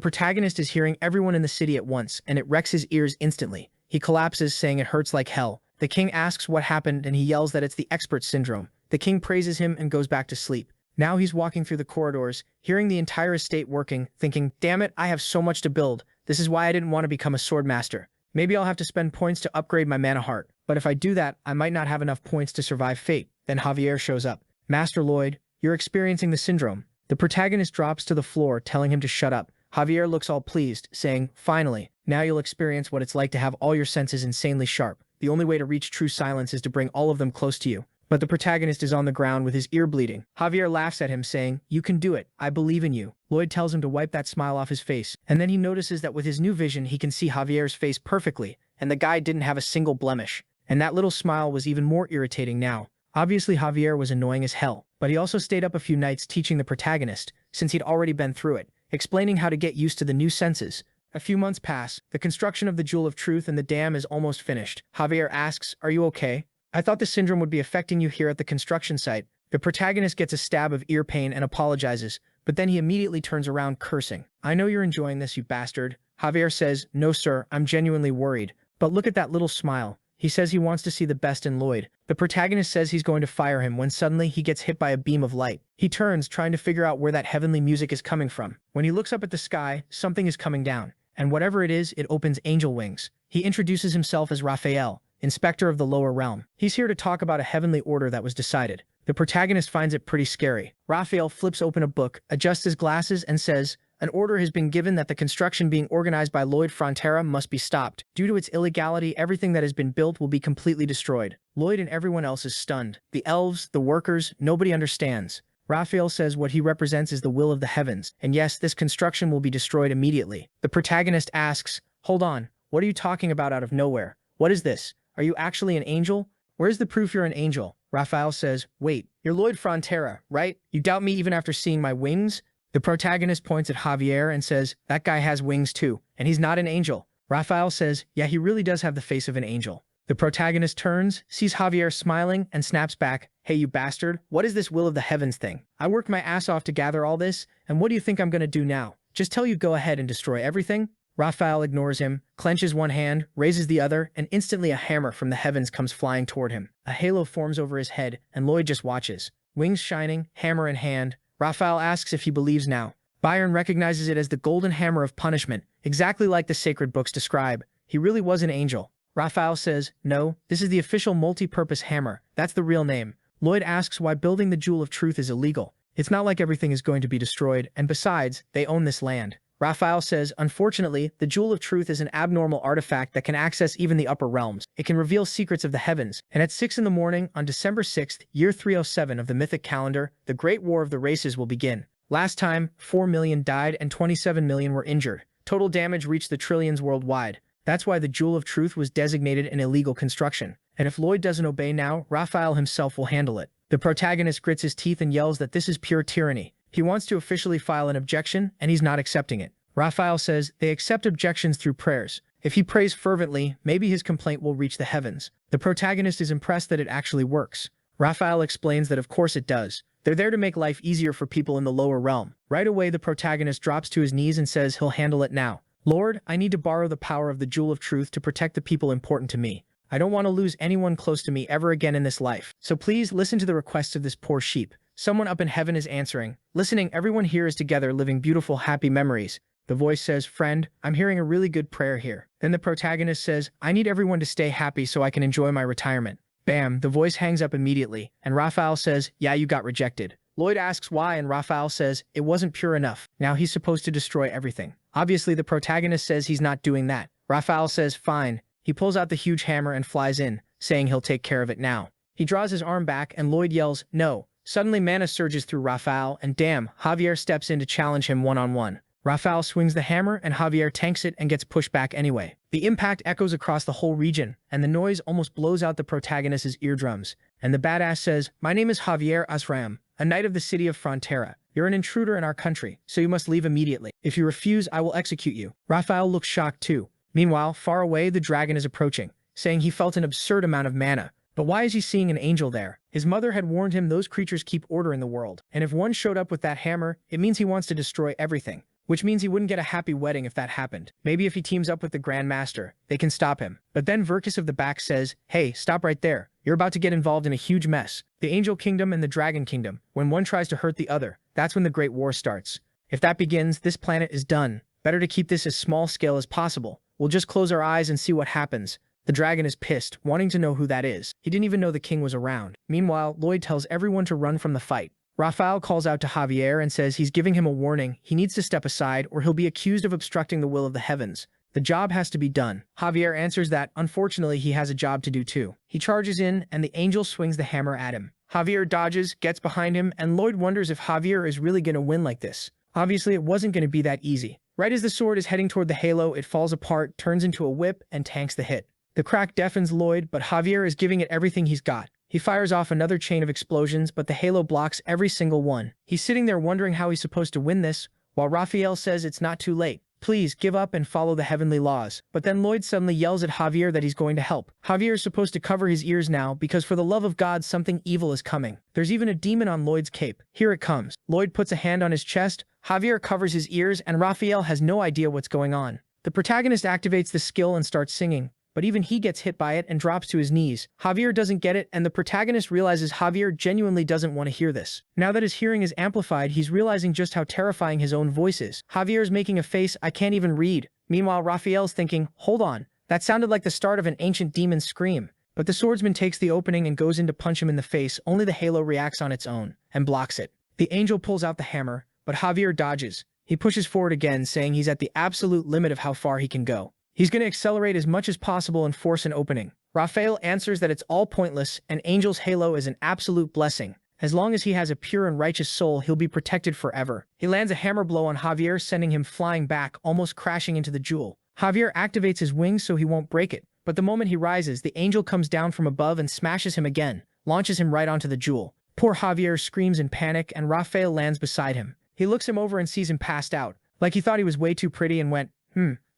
protagonist is hearing everyone in the city at once, and it wrecks his ears instantly. He collapses, saying it hurts like hell. The king asks what happened, and he yells that it's the expert syndrome. The king praises him and goes back to sleep. Now he's walking through the corridors, hearing the entire estate working, thinking, damn it, I have so much to build. This is why I didn't want to become a sword master. Maybe I'll have to spend points to upgrade my mana heart. But if I do that, I might not have enough points to survive fate. Then Javier shows up. "Master Lloyd, you're experiencing the syndrome." The protagonist drops to the floor, telling him to shut up. Javier looks all pleased, saying, "Finally, now you'll experience what it's like to have all your senses insanely sharp. The only way to reach true silence is to bring all of them close to you." But the protagonist is on the ground with his ear bleeding. Javier laughs at him, saying, "You can do it. I believe in you." Lloyd tells him to wipe that smile off his face, and then he notices that with his new vision he can see Javier's face perfectly, and the guy didn't have a single blemish. And that little smile was even more irritating now. Obviously Javier was annoying as hell, but he also stayed up a few nights teaching the protagonist, since he'd already been through it, explaining how to get used to the new senses. A few months pass. The construction of the Jewel of Truth and the dam is almost finished. Javier asks, "Are you okay? I thought the syndrome would be affecting you here at the construction site." The protagonist gets a stab of ear pain and apologizes, but then he immediately turns around cursing. "I know you're enjoying this, you bastard." Javier says, "No sir, I'm genuinely worried. But look at that little smile." He says he wants to see the best in Lloyd. The protagonist says he's going to fire him when suddenly he gets hit by a beam of light. He turns, trying to figure out where that heavenly music is coming from. When he looks up at the sky, something is coming down. And whatever it is, it opens angel wings. He introduces himself as Raphael, Inspector of the Lower Realm. He's here to talk about a heavenly order that was decided. The protagonist finds it pretty scary. Raphael flips open a book, adjusts his glasses, and says, "An order has been given that the construction being organized by Lloyd Frontera must be stopped. Due to its illegality, everything that has been built will be completely destroyed." Lloyd and everyone else is stunned. The elves, the workers, nobody understands. Raphael says what he represents is the will of the heavens, and yes, this construction will be destroyed immediately. The protagonist asks, hold on, what are you talking about out of nowhere? What is this? Are you actually an angel? Where's the proof you're an angel? Raphael says, wait, you're Lloyd Frontera, right? You doubt me even after seeing my wings? The protagonist points at Javier and says, that guy has wings too, and he's not an angel. Raphael says, yeah, he really does have the face of an angel. The protagonist turns, sees Javier smiling, and snaps back, hey you bastard, what is this will of the heavens thing? I worked my ass off to gather all this, and what do you think I'm gonna do now? Just tell you go ahead and destroy everything? Raphael ignores him, clenches one hand, raises the other, and instantly a hammer from the heavens comes flying toward him. A halo forms over his head, and Lloyd just watches. Wings shining, hammer in hand, Raphael asks if he believes now. Byron recognizes it as the golden hammer of punishment, exactly like the sacred books describe. He really was an angel. Raphael says, no, this is the official multi-purpose hammer. That's the real name. Lloyd asks why building the Jewel of Truth is illegal. It's not like everything is going to be destroyed, and besides, they own this land. Raphael says, unfortunately, the Jewel of Truth is an abnormal artifact that can access even the upper realms. It can reveal secrets of the heavens. And at 6 in the morning, on December 6th, year 307 of the mythic calendar, the Great War of the Races will begin. Last time, 4 million died and 27 million were injured. Total damage reached the trillions worldwide. That's why the Jewel of Truth was designated an illegal construction. And if Lloyd doesn't obey now, Raphael himself will handle it. The protagonist grits his teeth and yells that this is pure tyranny. He wants to officially file an objection, and he's not accepting it. Raphael says they accept objections through prayers. If he prays fervently, maybe his complaint will reach the heavens. The protagonist is impressed that it actually works. Raphael explains that of course it does. They're there to make life easier for people in the lower realm. Right away, the protagonist drops to his knees and says he'll handle it now. Lord, I need to borrow the power of the Jewel of Truth to protect the people important to me. I don't want to lose anyone close to me ever again in this life. So please listen to the requests of this poor sheep. Someone up in heaven is answering. Listening, everyone here is together living beautiful, happy memories. The voice says, friend, I'm hearing a really good prayer here. Then the protagonist says, I need everyone to stay happy so I can enjoy my retirement. Bam, the voice hangs up immediately, and Raphael says, yeah, you got rejected. Lloyd asks why, and Raphael says, it wasn't pure enough. Now he's supposed to destroy everything. Obviously, the protagonist says he's not doing that. Raphael says, fine. He pulls out the huge hammer and flies in, saying he'll take care of it now. He draws his arm back, and Lloyd yells, no. Suddenly, mana surges through Raphael, and damn, Javier steps in to challenge him one-on-one. Raphael swings the hammer, and Javier tanks it and gets pushed back anyway. The impact echoes across the whole region, and the noise almost blows out the protagonist's eardrums. And the badass says, my name is Javier Asram, a knight of the city of Frontera. You're an intruder in our country, so you must leave immediately. If you refuse, I will execute you. Raphael looks shocked too. Meanwhile, far away, the dragon is approaching, saying he felt an absurd amount of mana. But why is he seeing an angel there? His mother had warned him those creatures keep order in the world, and if one showed up with that hammer, it means he wants to destroy everything. Which means he wouldn't get a happy wedding if that happened. Maybe if he teams up with the Grand Master, they can stop him. But then Verkus of the back says, hey, stop right there. You're about to get involved in a huge mess. The Angel Kingdom and the Dragon Kingdom. When one tries to hurt the other, that's when the Great War starts. If that begins, this planet is done. Better to keep this as small scale as possible. We'll just close our eyes and see what happens. The dragon is pissed, wanting to know who that is. He didn't even know the king was around. Meanwhile, Lloyd tells everyone to run from the fight. Raphael calls out to Javier and says he's giving him a warning. He needs to step aside or he'll be accused of obstructing the will of the heavens. The job has to be done. Javier answers that, unfortunately, he has a job to do too. He charges in, and the angel swings the hammer at him. Javier dodges, gets behind him, and Lloyd wonders if Javier is really going to win like this. Obviously, it wasn't going to be that easy. Right as the sword is heading toward the halo, it falls apart, turns into a whip, and tanks the hit. The crack deafens Lloyd, but Javier is giving it everything he's got. He fires off another chain of explosions, but the halo blocks every single one. He's sitting there wondering how he's supposed to win this, while Raphael says it's not too late. Please, give up and follow the heavenly laws. But then Lloyd suddenly yells at Javier that he's going to help. Javier is supposed to cover his ears now because for the love of God, something evil is coming. There's even a demon on Lloyd's cape. Here it comes. Lloyd puts a hand on his chest, Javier covers his ears, and Raphael has no idea what's going on. The protagonist activates the skill and starts singing, but even he gets hit by it and drops to his knees. Javier doesn't get it, and the protagonist realizes Javier genuinely doesn't want to hear this. Now that his hearing is amplified, he's realizing just how terrifying his own voice is. Javier's making a face I can't even read. Meanwhile, Raphael's thinking, hold on, that sounded like the start of an ancient demon's scream. But the swordsman takes the opening and goes in to punch him in the face, only the halo reacts on its own, and blocks it. The angel pulls out the hammer, but Javier dodges. He pushes forward again, saying he's at the absolute limit of how far he can go. He's going to accelerate as much as possible and force an opening. Raphael answers that it's all pointless, and Angel's halo is an absolute blessing, As long as he has a pure and righteous soul, he'll be protected forever. He lands a hammer blow on Javier, sending him flying back, almost crashing into the jewel. Javier activates his wings so he won't break it, but the moment he rises, the angel comes down from above and smashes him again, launches him right onto the jewel. Poor Javier screams in panic, and Raphael lands beside him. He looks him over and sees him passed out, like he thought he was way too pretty, and went,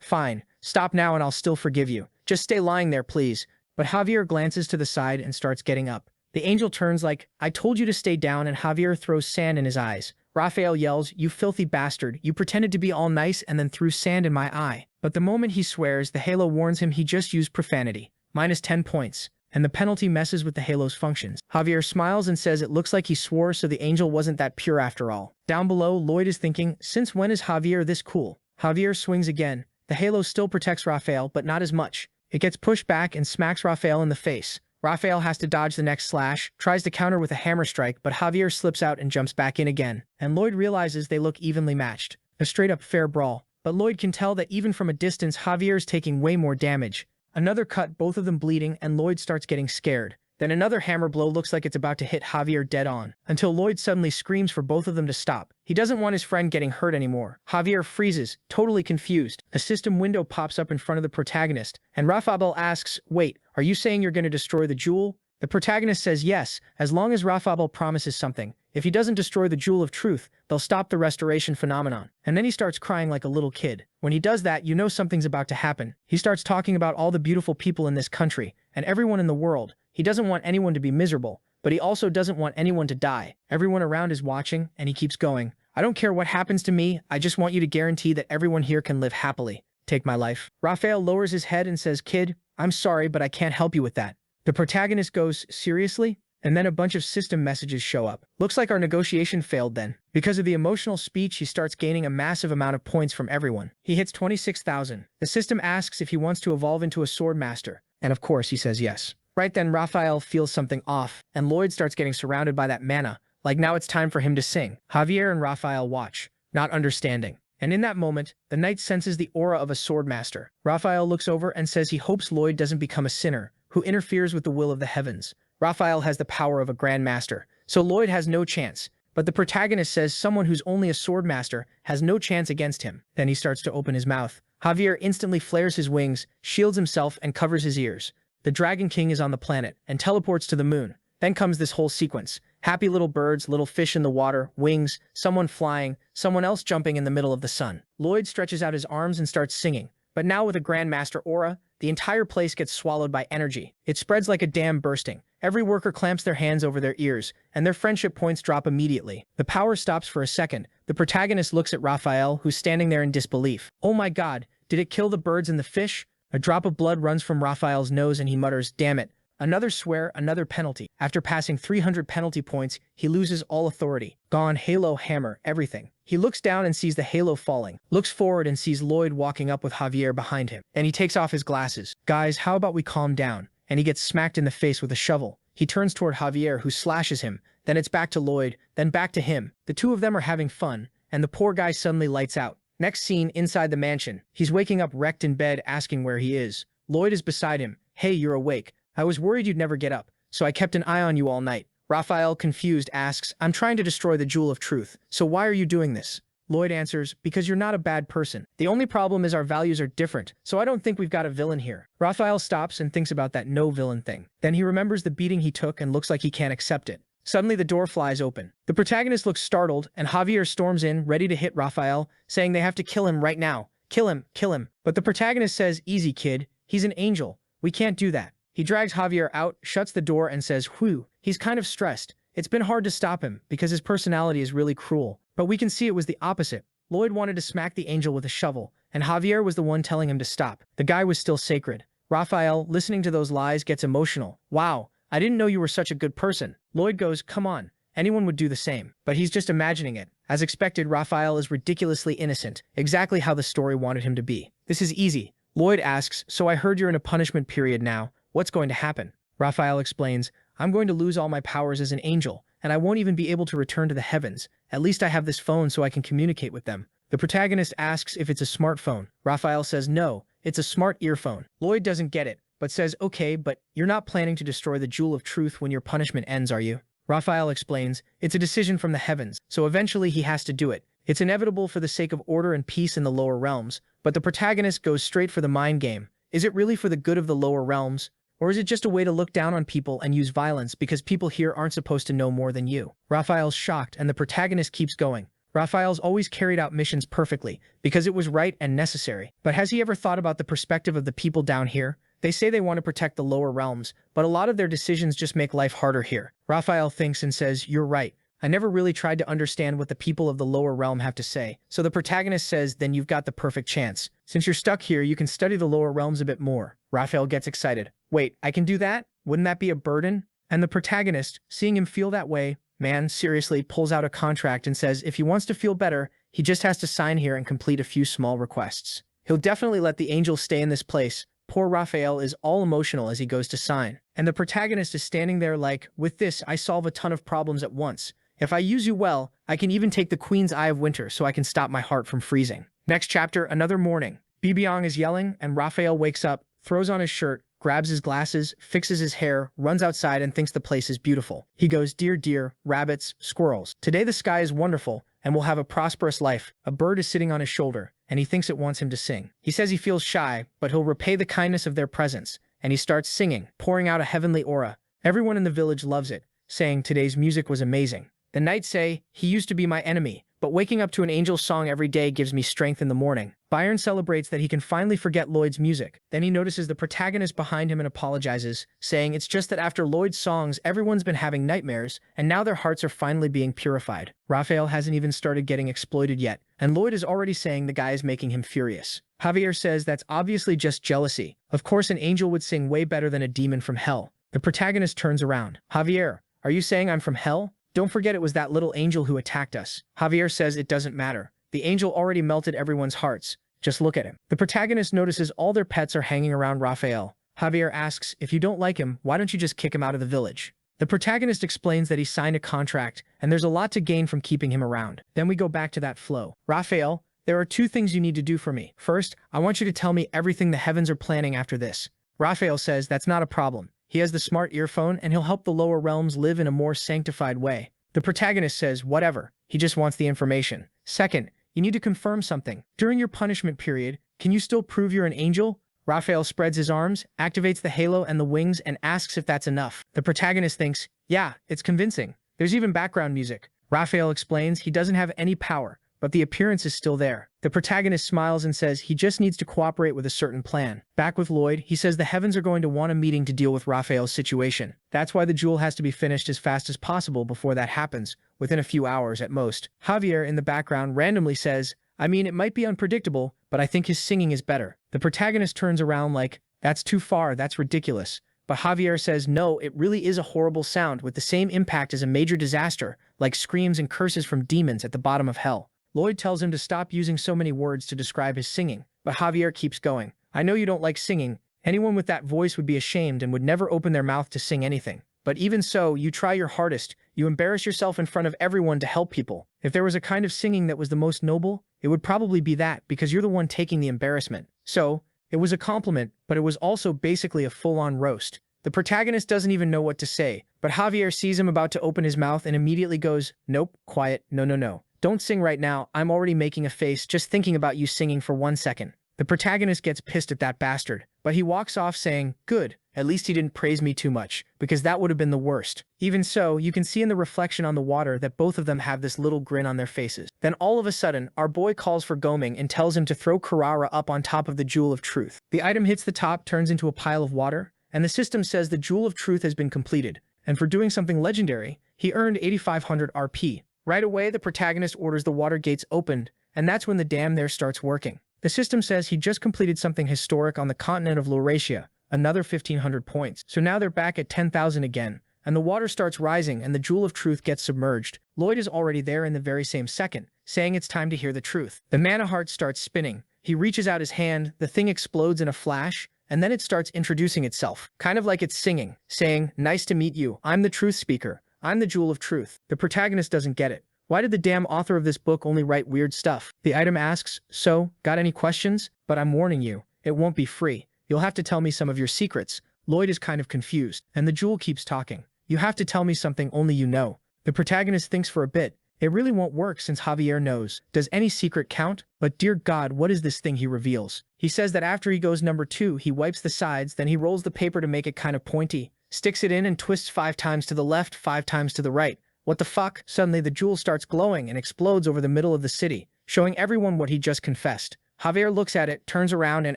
fine, stop now and I'll still forgive you. Just stay lying there, please. But Javier glances to the side and starts getting up. The angel turns like, I told you to stay down, and Javier throws sand in his eyes. Raphael yells, you filthy bastard, you pretended to be all nice and then threw sand in my eye. But the moment he swears, the halo warns him he just used profanity. -10 points. And the penalty messes with the halo's functions. Javier smiles and says it looks like he swore, so the angel wasn't that pure after all. Down below, Lloyd is thinking, since when is Javier this cool? Javier swings again. The halo still protects Raphael, but not as much. It gets pushed back and smacks Raphael in the face. Raphael has to dodge the next slash, tries to counter with a hammer strike, but Javier slips out and jumps back in again. And Lloyd realizes they look evenly matched. A straight-up fair brawl. But Lloyd can tell that even from a distance, Javier's taking way more damage. Another cut, both of them bleeding, and Lloyd starts getting scared. Then another hammer blow looks like it's about to hit Javier dead on, until Lloyd suddenly screams for both of them to stop. He doesn't want his friend getting hurt anymore. Javier freezes, totally confused. A system window pops up in front of the protagonist, and Raphael asks, wait, are you saying you're going to destroy the jewel? The protagonist says yes, as long as Raphael promises something. If he doesn't destroy the Jewel of Truth, they'll stop the restoration phenomenon. And then he starts crying like a little kid. When he does that, you know something's about to happen. He starts talking about all the beautiful people in this country, and everyone in the world. He doesn't want anyone to be miserable, but he also doesn't want anyone to die. Everyone around is watching, and he keeps going. I don't care what happens to me, I just want you to guarantee that everyone here can live happily. Take my life. Raphael lowers his head and says, kid, I'm sorry, but I can't help you with that. The protagonist goes, seriously? And then a bunch of system messages show up. Looks like our negotiation failed then. Because of the emotional speech, he starts gaining a massive amount of points from everyone. He hits 26,000. The system asks if he wants to evolve into a sword master. And of course, he says yes. Right then, Raphael feels something off, and Lloyd starts getting surrounded by that mana. Like now it's time for him to sing. Javier and Raphael watch, not understanding. And in that moment, the knight senses the aura of a sword master. Raphael looks over and says he hopes Lloyd doesn't become a sinner who interferes with the will of the heavens. Raphael has the power of a grandmaster, so Lloyd has no chance. But the protagonist says someone who's only a sword master has no chance against him. Then he starts to open his mouth. Javier instantly flares his wings, shields himself, and covers his ears. The Dragon King is on the planet and teleports to the moon. Then comes this whole sequence. Happy little birds, little fish in the water, wings, someone flying, someone else jumping in the middle of the sun. Lloyd stretches out his arms and starts singing. But now with a grandmaster aura, the entire place gets swallowed by energy. It spreads like a dam bursting. Every worker clamps their hands over their ears, and their friendship points drop immediately. The power stops for a second. The protagonist looks at Raphael, who's standing there in disbelief. Oh my god, did it kill the birds and the fish? A drop of blood runs from Raphael's nose and he mutters, damn it. Another swear, another penalty. After passing 300 penalty points, he loses all authority. Gone, halo, hammer, everything. He looks down and sees the halo falling, looks forward and sees Lloyd walking up with Javier behind him, and he takes off his glasses. Guys, how about we calm down? And he gets smacked in the face with a shovel. He turns toward Javier, who slashes him. Then it's back to Lloyd, then back to him. The two of them are having fun, and the poor guy suddenly lights out. Next scene, inside the mansion. He's waking up wrecked in bed, asking where he is. Lloyd is beside him. Hey, you're awake. I was worried you'd never get up, so I kept an eye on you all night. Raphael, confused, asks, I'm trying to destroy the Jewel of Truth, so why are you doing this? Lloyd answers, because you're not a bad person. The only problem is our values are different, so I don't think we've got a villain here. Raphael stops and thinks about that no villain thing. Then he remembers the beating he took and looks like he can't accept it. Suddenly the door flies open. The protagonist looks startled, and Javier storms in, ready to hit Raphael, saying they have to kill him right now. Kill him, kill him. But the protagonist says, easy kid, he's an angel. We can't do that. He drags Javier out, shuts the door, and says, whew. He's kind of stressed. It's been hard to stop him, because his personality is really cruel. But we can see it was the opposite. Lloyd wanted to smack the angel with a shovel, and Javier was the one telling him to stop. The guy was still sacred. Raphael, listening to those lies, gets emotional. Wow, I didn't know you were such a good person. Lloyd goes, come on. Anyone would do the same. But he's just imagining it. As expected, Raphael is ridiculously innocent, exactly how the story wanted him to be. This is easy. Lloyd asks, so I heard you're in a punishment period now. What's going to happen? Raphael explains, I'm going to lose all my powers as an angel, and I won't even be able to return to the heavens. At least I have this phone so I can communicate with them. The protagonist asks if it's a smartphone. Raphael says no, it's a smart earphone. Lloyd doesn't get it, but says, okay, but you're not planning to destroy the Jewel of Truth when your punishment ends, are you? Raphael explains, it's a decision from the heavens, so eventually he has to do it. It's inevitable for the sake of order and peace in the lower realms, but the protagonist goes straight for the mind game. Is it really for the good of the lower realms? Or is it just a way to look down on people and use violence because people here aren't supposed to know more than you? Raphael's shocked and the protagonist keeps going. Raphael's always carried out missions perfectly because it was right and necessary. But has he ever thought about the perspective of the people down here? They say they want to protect the lower realms, but a lot of their decisions just make life harder here. Raphael thinks and says, you're right. I never really tried to understand what the people of the lower realm have to say. So the protagonist says, then you've got the perfect chance. Since you're stuck here, you can study the lower realms a bit more. Raphael gets excited. Wait, I can do that? Wouldn't that be a burden? And the protagonist, seeing him feel that way, man, seriously, pulls out a contract and says if he wants to feel better, he just has to sign here and complete a few small requests. He'll definitely let the angel stay in this place. Poor Raphael is all emotional as he goes to sign. And the protagonist is standing there like, with this, I solve a ton of problems at once. If I use you well, I can even take the Queen's Eye of Winter so I can stop my heart from freezing. Next chapter, another morning. Bibiong is yelling and Raphael wakes up, throws on his shirt, grabs his glasses, fixes his hair, runs outside and thinks the place is beautiful. He goes, deer, rabbits, squirrels. Today the sky is wonderful and we'll have a prosperous life. A bird is sitting on his shoulder and he thinks it wants him to sing. He says he feels shy, but he'll repay the kindness of their presence. And he starts singing, pouring out a heavenly aura. Everyone in the village loves it, saying today's music was amazing. The knights say, he used to be my enemy, but waking up to an angel's song every day gives me strength in the morning. Byron celebrates that he can finally forget Lloyd's music. Then he notices the protagonist behind him and apologizes, saying it's just that after Lloyd's songs, everyone's been having nightmares, and now their hearts are finally being purified. Raphael hasn't even started getting exploited yet, and Lloyd is already saying the guy is making him furious. Javier says that's obviously just jealousy. Of course an angel would sing way better than a demon from hell. The protagonist turns around. Javier, are you saying I'm from hell? Don't forget it was that little angel who attacked us. Javier says it doesn't matter. The angel already melted everyone's hearts. Just look at him. The protagonist notices all their pets are hanging around Raphael. Javier asks, if you don't like him, why don't you just kick him out of the village? The protagonist explains that he signed a contract, and there's a lot to gain from keeping him around. Then we go back to that flow. Raphael, there are two things you need to do for me. First, I want you to tell me everything the heavens are planning after this. Raphael says that's not a problem. He has the smart earphone, and he'll help the lower realms live in a more sanctified way. The protagonist says, whatever, he just wants the information. Second, you need to confirm something. During your punishment period, can you still prove you're an angel? Raphael spreads his arms, activates the halo and the wings, and asks if that's enough. The protagonist thinks, yeah, it's convincing. There's even background music. Raphael explains he doesn't have any power, but the appearance is still there. The protagonist smiles and says he just needs to cooperate with a certain plan. Back with Lloyd, he says the heavens are going to want a meeting to deal with Raphael's situation. That's why the jewel has to be finished as fast as possible before that happens, within a few hours at most. Javier in the background randomly says, I mean, it might be unpredictable, but I think his singing is better. The protagonist turns around like, that's too far, that's ridiculous. But Javier says, no, it really is a horrible sound with the same impact as a major disaster, like screams and curses from demons at the bottom of hell. Lloyd tells him to stop using so many words to describe his singing, but Javier keeps going. I know you don't like singing. Anyone with that voice would be ashamed and would never open their mouth to sing anything. But even so, you try your hardest. You embarrass yourself in front of everyone to help people. If there was a kind of singing that was the most noble, it would probably be that, because you're the one taking the embarrassment. So, it was a compliment, but it was also basically a full-on roast. The protagonist doesn't even know what to say, but Javier sees him about to open his mouth and immediately goes, nope, quiet, no. Don't sing right now, I'm already making a face just thinking about you singing for 1 second. The protagonist gets pissed at that bastard, but he walks off saying, good, at least he didn't praise me too much, because that would have been the worst. Even so, you can see in the reflection on the water that both of them have this little grin on their faces. Then all of a sudden, our boy calls for Goming and tells him to throw Carrara up on top of the Jewel of Truth. The item hits the top, turns into a pile of water, and the system says the Jewel of Truth has been completed, and for doing something legendary, he earned 8,500 RP. Right away, the protagonist orders the water gates opened, and that's when the dam there starts working. The system says he just completed something historic on the continent of Laurasia, another 1,500 points. So now they're back at 10,000 again, and the water starts rising and the Jewel of Truth gets submerged. Lloyd is already there in the very same second, saying it's time to hear the truth. The mana heart starts spinning. He reaches out his hand, the thing explodes in a flash, and then it starts introducing itself, kind of like it's singing, saying, nice to meet you, I'm the truth speaker. I'm the Jewel of Truth. The protagonist doesn't get it. Why did the damn author of this book only write weird stuff? The item asks, so, got any questions? But I'm warning you, it won't be free. You'll have to tell me some of your secrets. Lloyd is kind of confused, and the jewel keeps talking. You have to tell me something only you know. The protagonist thinks for a bit. It really won't work since Javier knows. Does any secret count? But dear God, what is this thing he reveals? He says that after he goes number 2, he wipes the sides, then he rolls the paper to make it kind of pointy, sticks it in and twists 5 times to the left, 5 times to the right. What the fuck? Suddenly the jewel starts glowing and explodes over the middle of the city, showing everyone what he just confessed. Javier looks at it, turns around and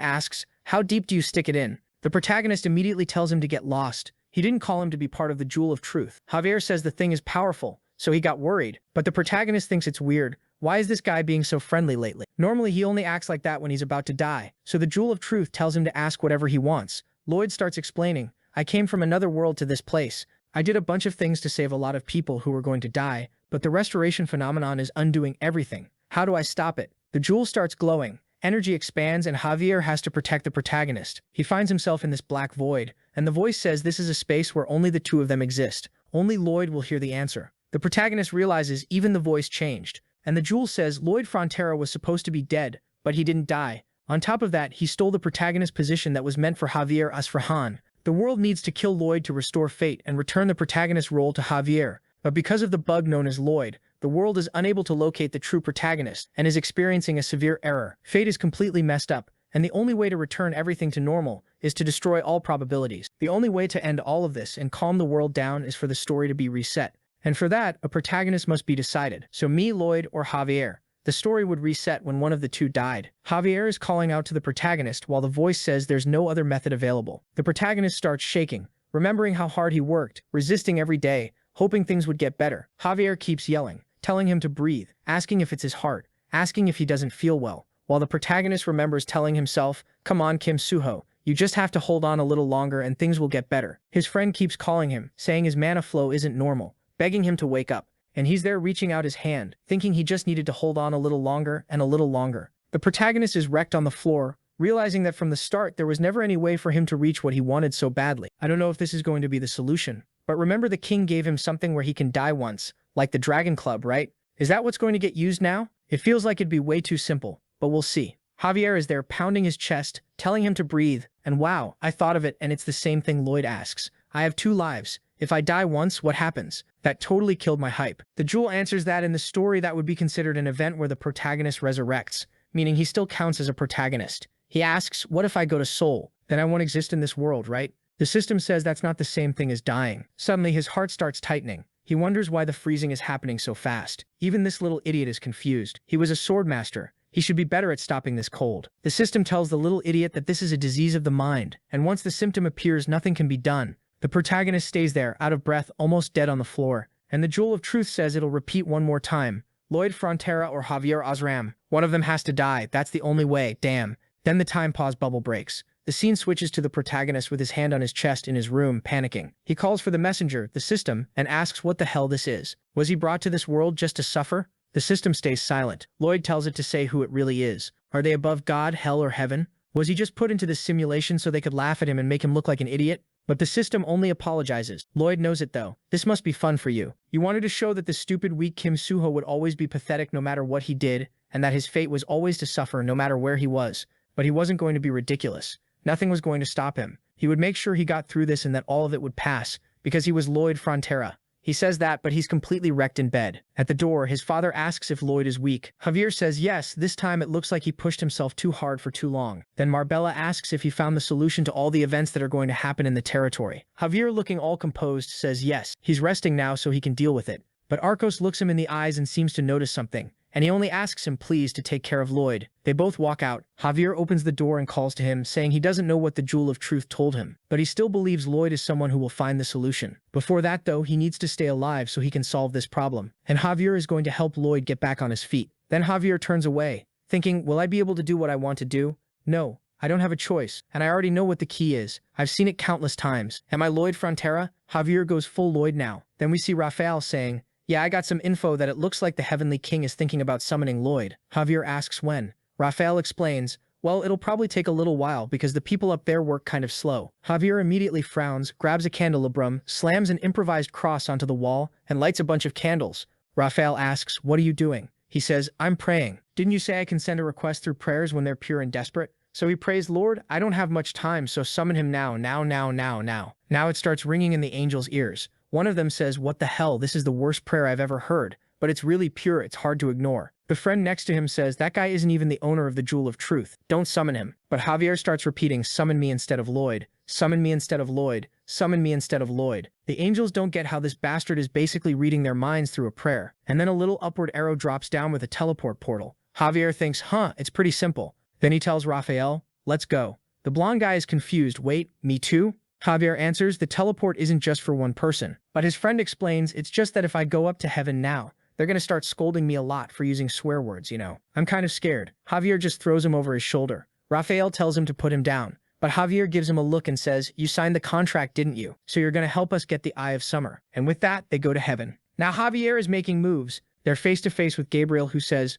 asks, "How deep do you stick it in?" The protagonist immediately tells him to get lost. He didn't call him to be part of the Jewel of Truth. Javier says the thing is powerful, so he got worried. But the protagonist thinks it's weird. Why is this guy being so friendly lately? Normally he only acts like that when he's about to die. So the Jewel of Truth tells him to ask whatever he wants. Lloyd starts explaining, "I came from another world to this place. I did a bunch of things to save a lot of people who were going to die, but the restoration phenomenon is undoing everything. How do I stop it?" The jewel starts glowing. Energy expands and Javier has to protect the protagonist. He finds himself in this black void, and the voice says this is a space where only the two of them exist. Only Lloyd will hear the answer. The protagonist realizes even the voice changed, and the jewel says Lloyd Frontera was supposed to be dead, but he didn't die. On top of that, he stole the protagonist's position that was meant for Javier Asfrahan. The world needs to kill Lloyd to restore fate and return the protagonist's role to Javier. But because of the bug known as Lloyd, the world is unable to locate the true protagonist and is experiencing a severe error. Fate is completely messed up, and the only way to return everything to normal is to destroy all probabilities. The only way to end all of this and calm the world down is for the story to be reset. And for that, a protagonist must be decided. So me, Lloyd, or Javier. The story would reset when one of the two died. Javier is calling out to the protagonist while the voice says there's no other method available. The protagonist starts shaking, remembering how hard he worked, resisting every day, hoping things would get better. Javier keeps yelling, telling him to breathe, asking if it's his heart, asking if he doesn't feel well, while the protagonist remembers telling himself, "Come on, Kim Suho, you just have to hold on a little longer and things will get better." His friend keeps calling him, saying his mana flow isn't normal, begging him to wake up. And he's there reaching out his hand, thinking he just needed to hold on a little longer and a little longer. The protagonist is wrecked on the floor, realizing that from the start there was never any way for him to reach what he wanted so badly. I don't know if this is going to be the solution, but remember the king gave him something where he can die once, like the Dragon Club, right? Is that what's going to get used now? It feels like it'd be way too simple, but we'll see. Javier is there pounding his chest, telling him to breathe, and wow, I thought of it and it's the same thing Lloyd asks. I have 2 lives. If I die once, what happens? That totally killed my hype. The jewel answers that in the story that would be considered an event where the protagonist resurrects, meaning he still counts as a protagonist. He asks, what if I go to Seoul? Then I won't exist in this world, right? The system says that's not the same thing as dying. Suddenly his heart starts tightening. He wonders why the freezing is happening so fast. Even this little idiot is confused. He was a swordmaster. He should be better at stopping this cold. The system tells the little idiot that this is a disease of the mind, and once the symptom appears, nothing can be done. The protagonist stays there, out of breath, almost dead on the floor, and the Jewel of Truth says it'll repeat one more time. Lloyd Frontera or Javier Osram. One of them has to die. That's the only way. Damn. Then the time pause bubble breaks. The scene switches to the protagonist with his hand on his chest in his room, panicking. He calls for the messenger, the system, and asks what the hell this is. Was he brought to this world just to suffer? The system stays silent. Lloyd tells it to say who it really is. Are they above God, hell, or heaven? Was he just put into this simulation so they could laugh at him and make him look like an idiot? But the system only apologizes. Lloyd knows it though. This must be fun for you. You wanted to show that the stupid weak Kim Suho would always be pathetic no matter what he did, and that his fate was always to suffer no matter where he was. But he wasn't going to be ridiculous. Nothing was going to stop him. He would make sure he got through this and that all of it would pass, because he was Lloyd Frontera. He says that, but he's completely wrecked in bed. At the door, his father asks if Lloyd is weak. Javier says yes, this time it looks like he pushed himself too hard for too long. Then Marbella asks if he found the solution to all the events that are going to happen in the territory. Javier, looking all composed, says yes. He's resting now so he can deal with it. But Arcos looks him in the eyes and seems to notice something, and he only asks him please to take care of Lloyd. They both walk out. Javier opens the door and calls to him, saying he doesn't know what the Jewel of Truth told him, but he still believes Lloyd is someone who will find the solution. Before that though, he needs to stay alive so he can solve this problem, and Javier is going to help Lloyd get back on his feet. Then Javier turns away, thinking, will I be able to do what I want to do? No, I don't have a choice, and I already know what the key is. I've seen it countless times. Am I Lloyd Frontera? Javier goes full Lloyd now. Then we see Raphael saying, yeah, I got some info that it looks like the Heavenly King is thinking about summoning Lloyd. Javier asks when. Raphael explains, well, it'll probably take a little while because the people up there work kind of slow. Javier immediately frowns, grabs a candelabrum, slams an improvised cross onto the wall, and lights a bunch of candles. Raphael asks, what are you doing? He says, I'm praying. Didn't you say I can send a request through prayers when they're pure and desperate? So he prays, Lord, I don't have much time, so summon him now. Now it starts ringing in the angel's ears. One of them says, "What the hell, this is the worst prayer I've ever heard, but it's really pure, it's hard to ignore." The friend next to him says, "That guy isn't even the owner of the Jewel of Truth. Don't summon him." But Javier starts repeating, "Summon me instead of Lloyd. Summon me instead of Lloyd. Summon me instead of Lloyd." The angels don't get how this bastard is basically reading their minds through a prayer. And then a little upward arrow drops down with a teleport portal. Javier thinks, it's pretty simple. Then he tells Raphael, "Let's go." The blonde guy is confused. "Wait, me too?" Javier answers, "The teleport isn't just for one person." But his friend explains, "It's just that if I go up to heaven now, they're gonna start scolding me a lot for using swear words, you know. I'm kind of scared." Javier just throws him over his shoulder. Raphael tells him to put him down. But Javier gives him a look and says, "You signed the contract, didn't you? So you're gonna help us get the Eye of Summer." And with that, they go to heaven. Now Javier is making moves. They're face to face with Gabriel, who says,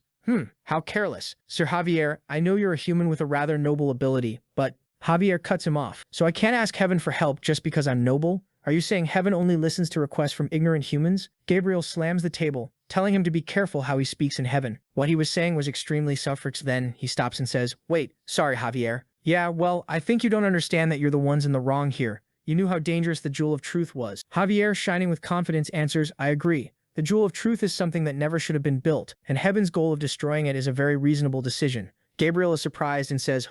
how careless. "Sir Javier, I know you're a human with a rather noble ability, but..." Javier cuts him off. "So I can't ask heaven for help just because I'm noble? Are you saying heaven only listens to requests from ignorant humans?" Gabriel slams the table, telling him to be careful how he speaks in heaven. What he was saying was extremely suffix. Then he stops and says, "Wait, sorry, Javier. Yeah, well, I think you don't understand that you're the ones in the wrong here. You knew how dangerous the Jewel of Truth was." Javier, shining with confidence, answers, "I agree. The Jewel of Truth is something that never should have been built, and heaven's goal of destroying it is a very reasonable decision." Gabriel is surprised and says,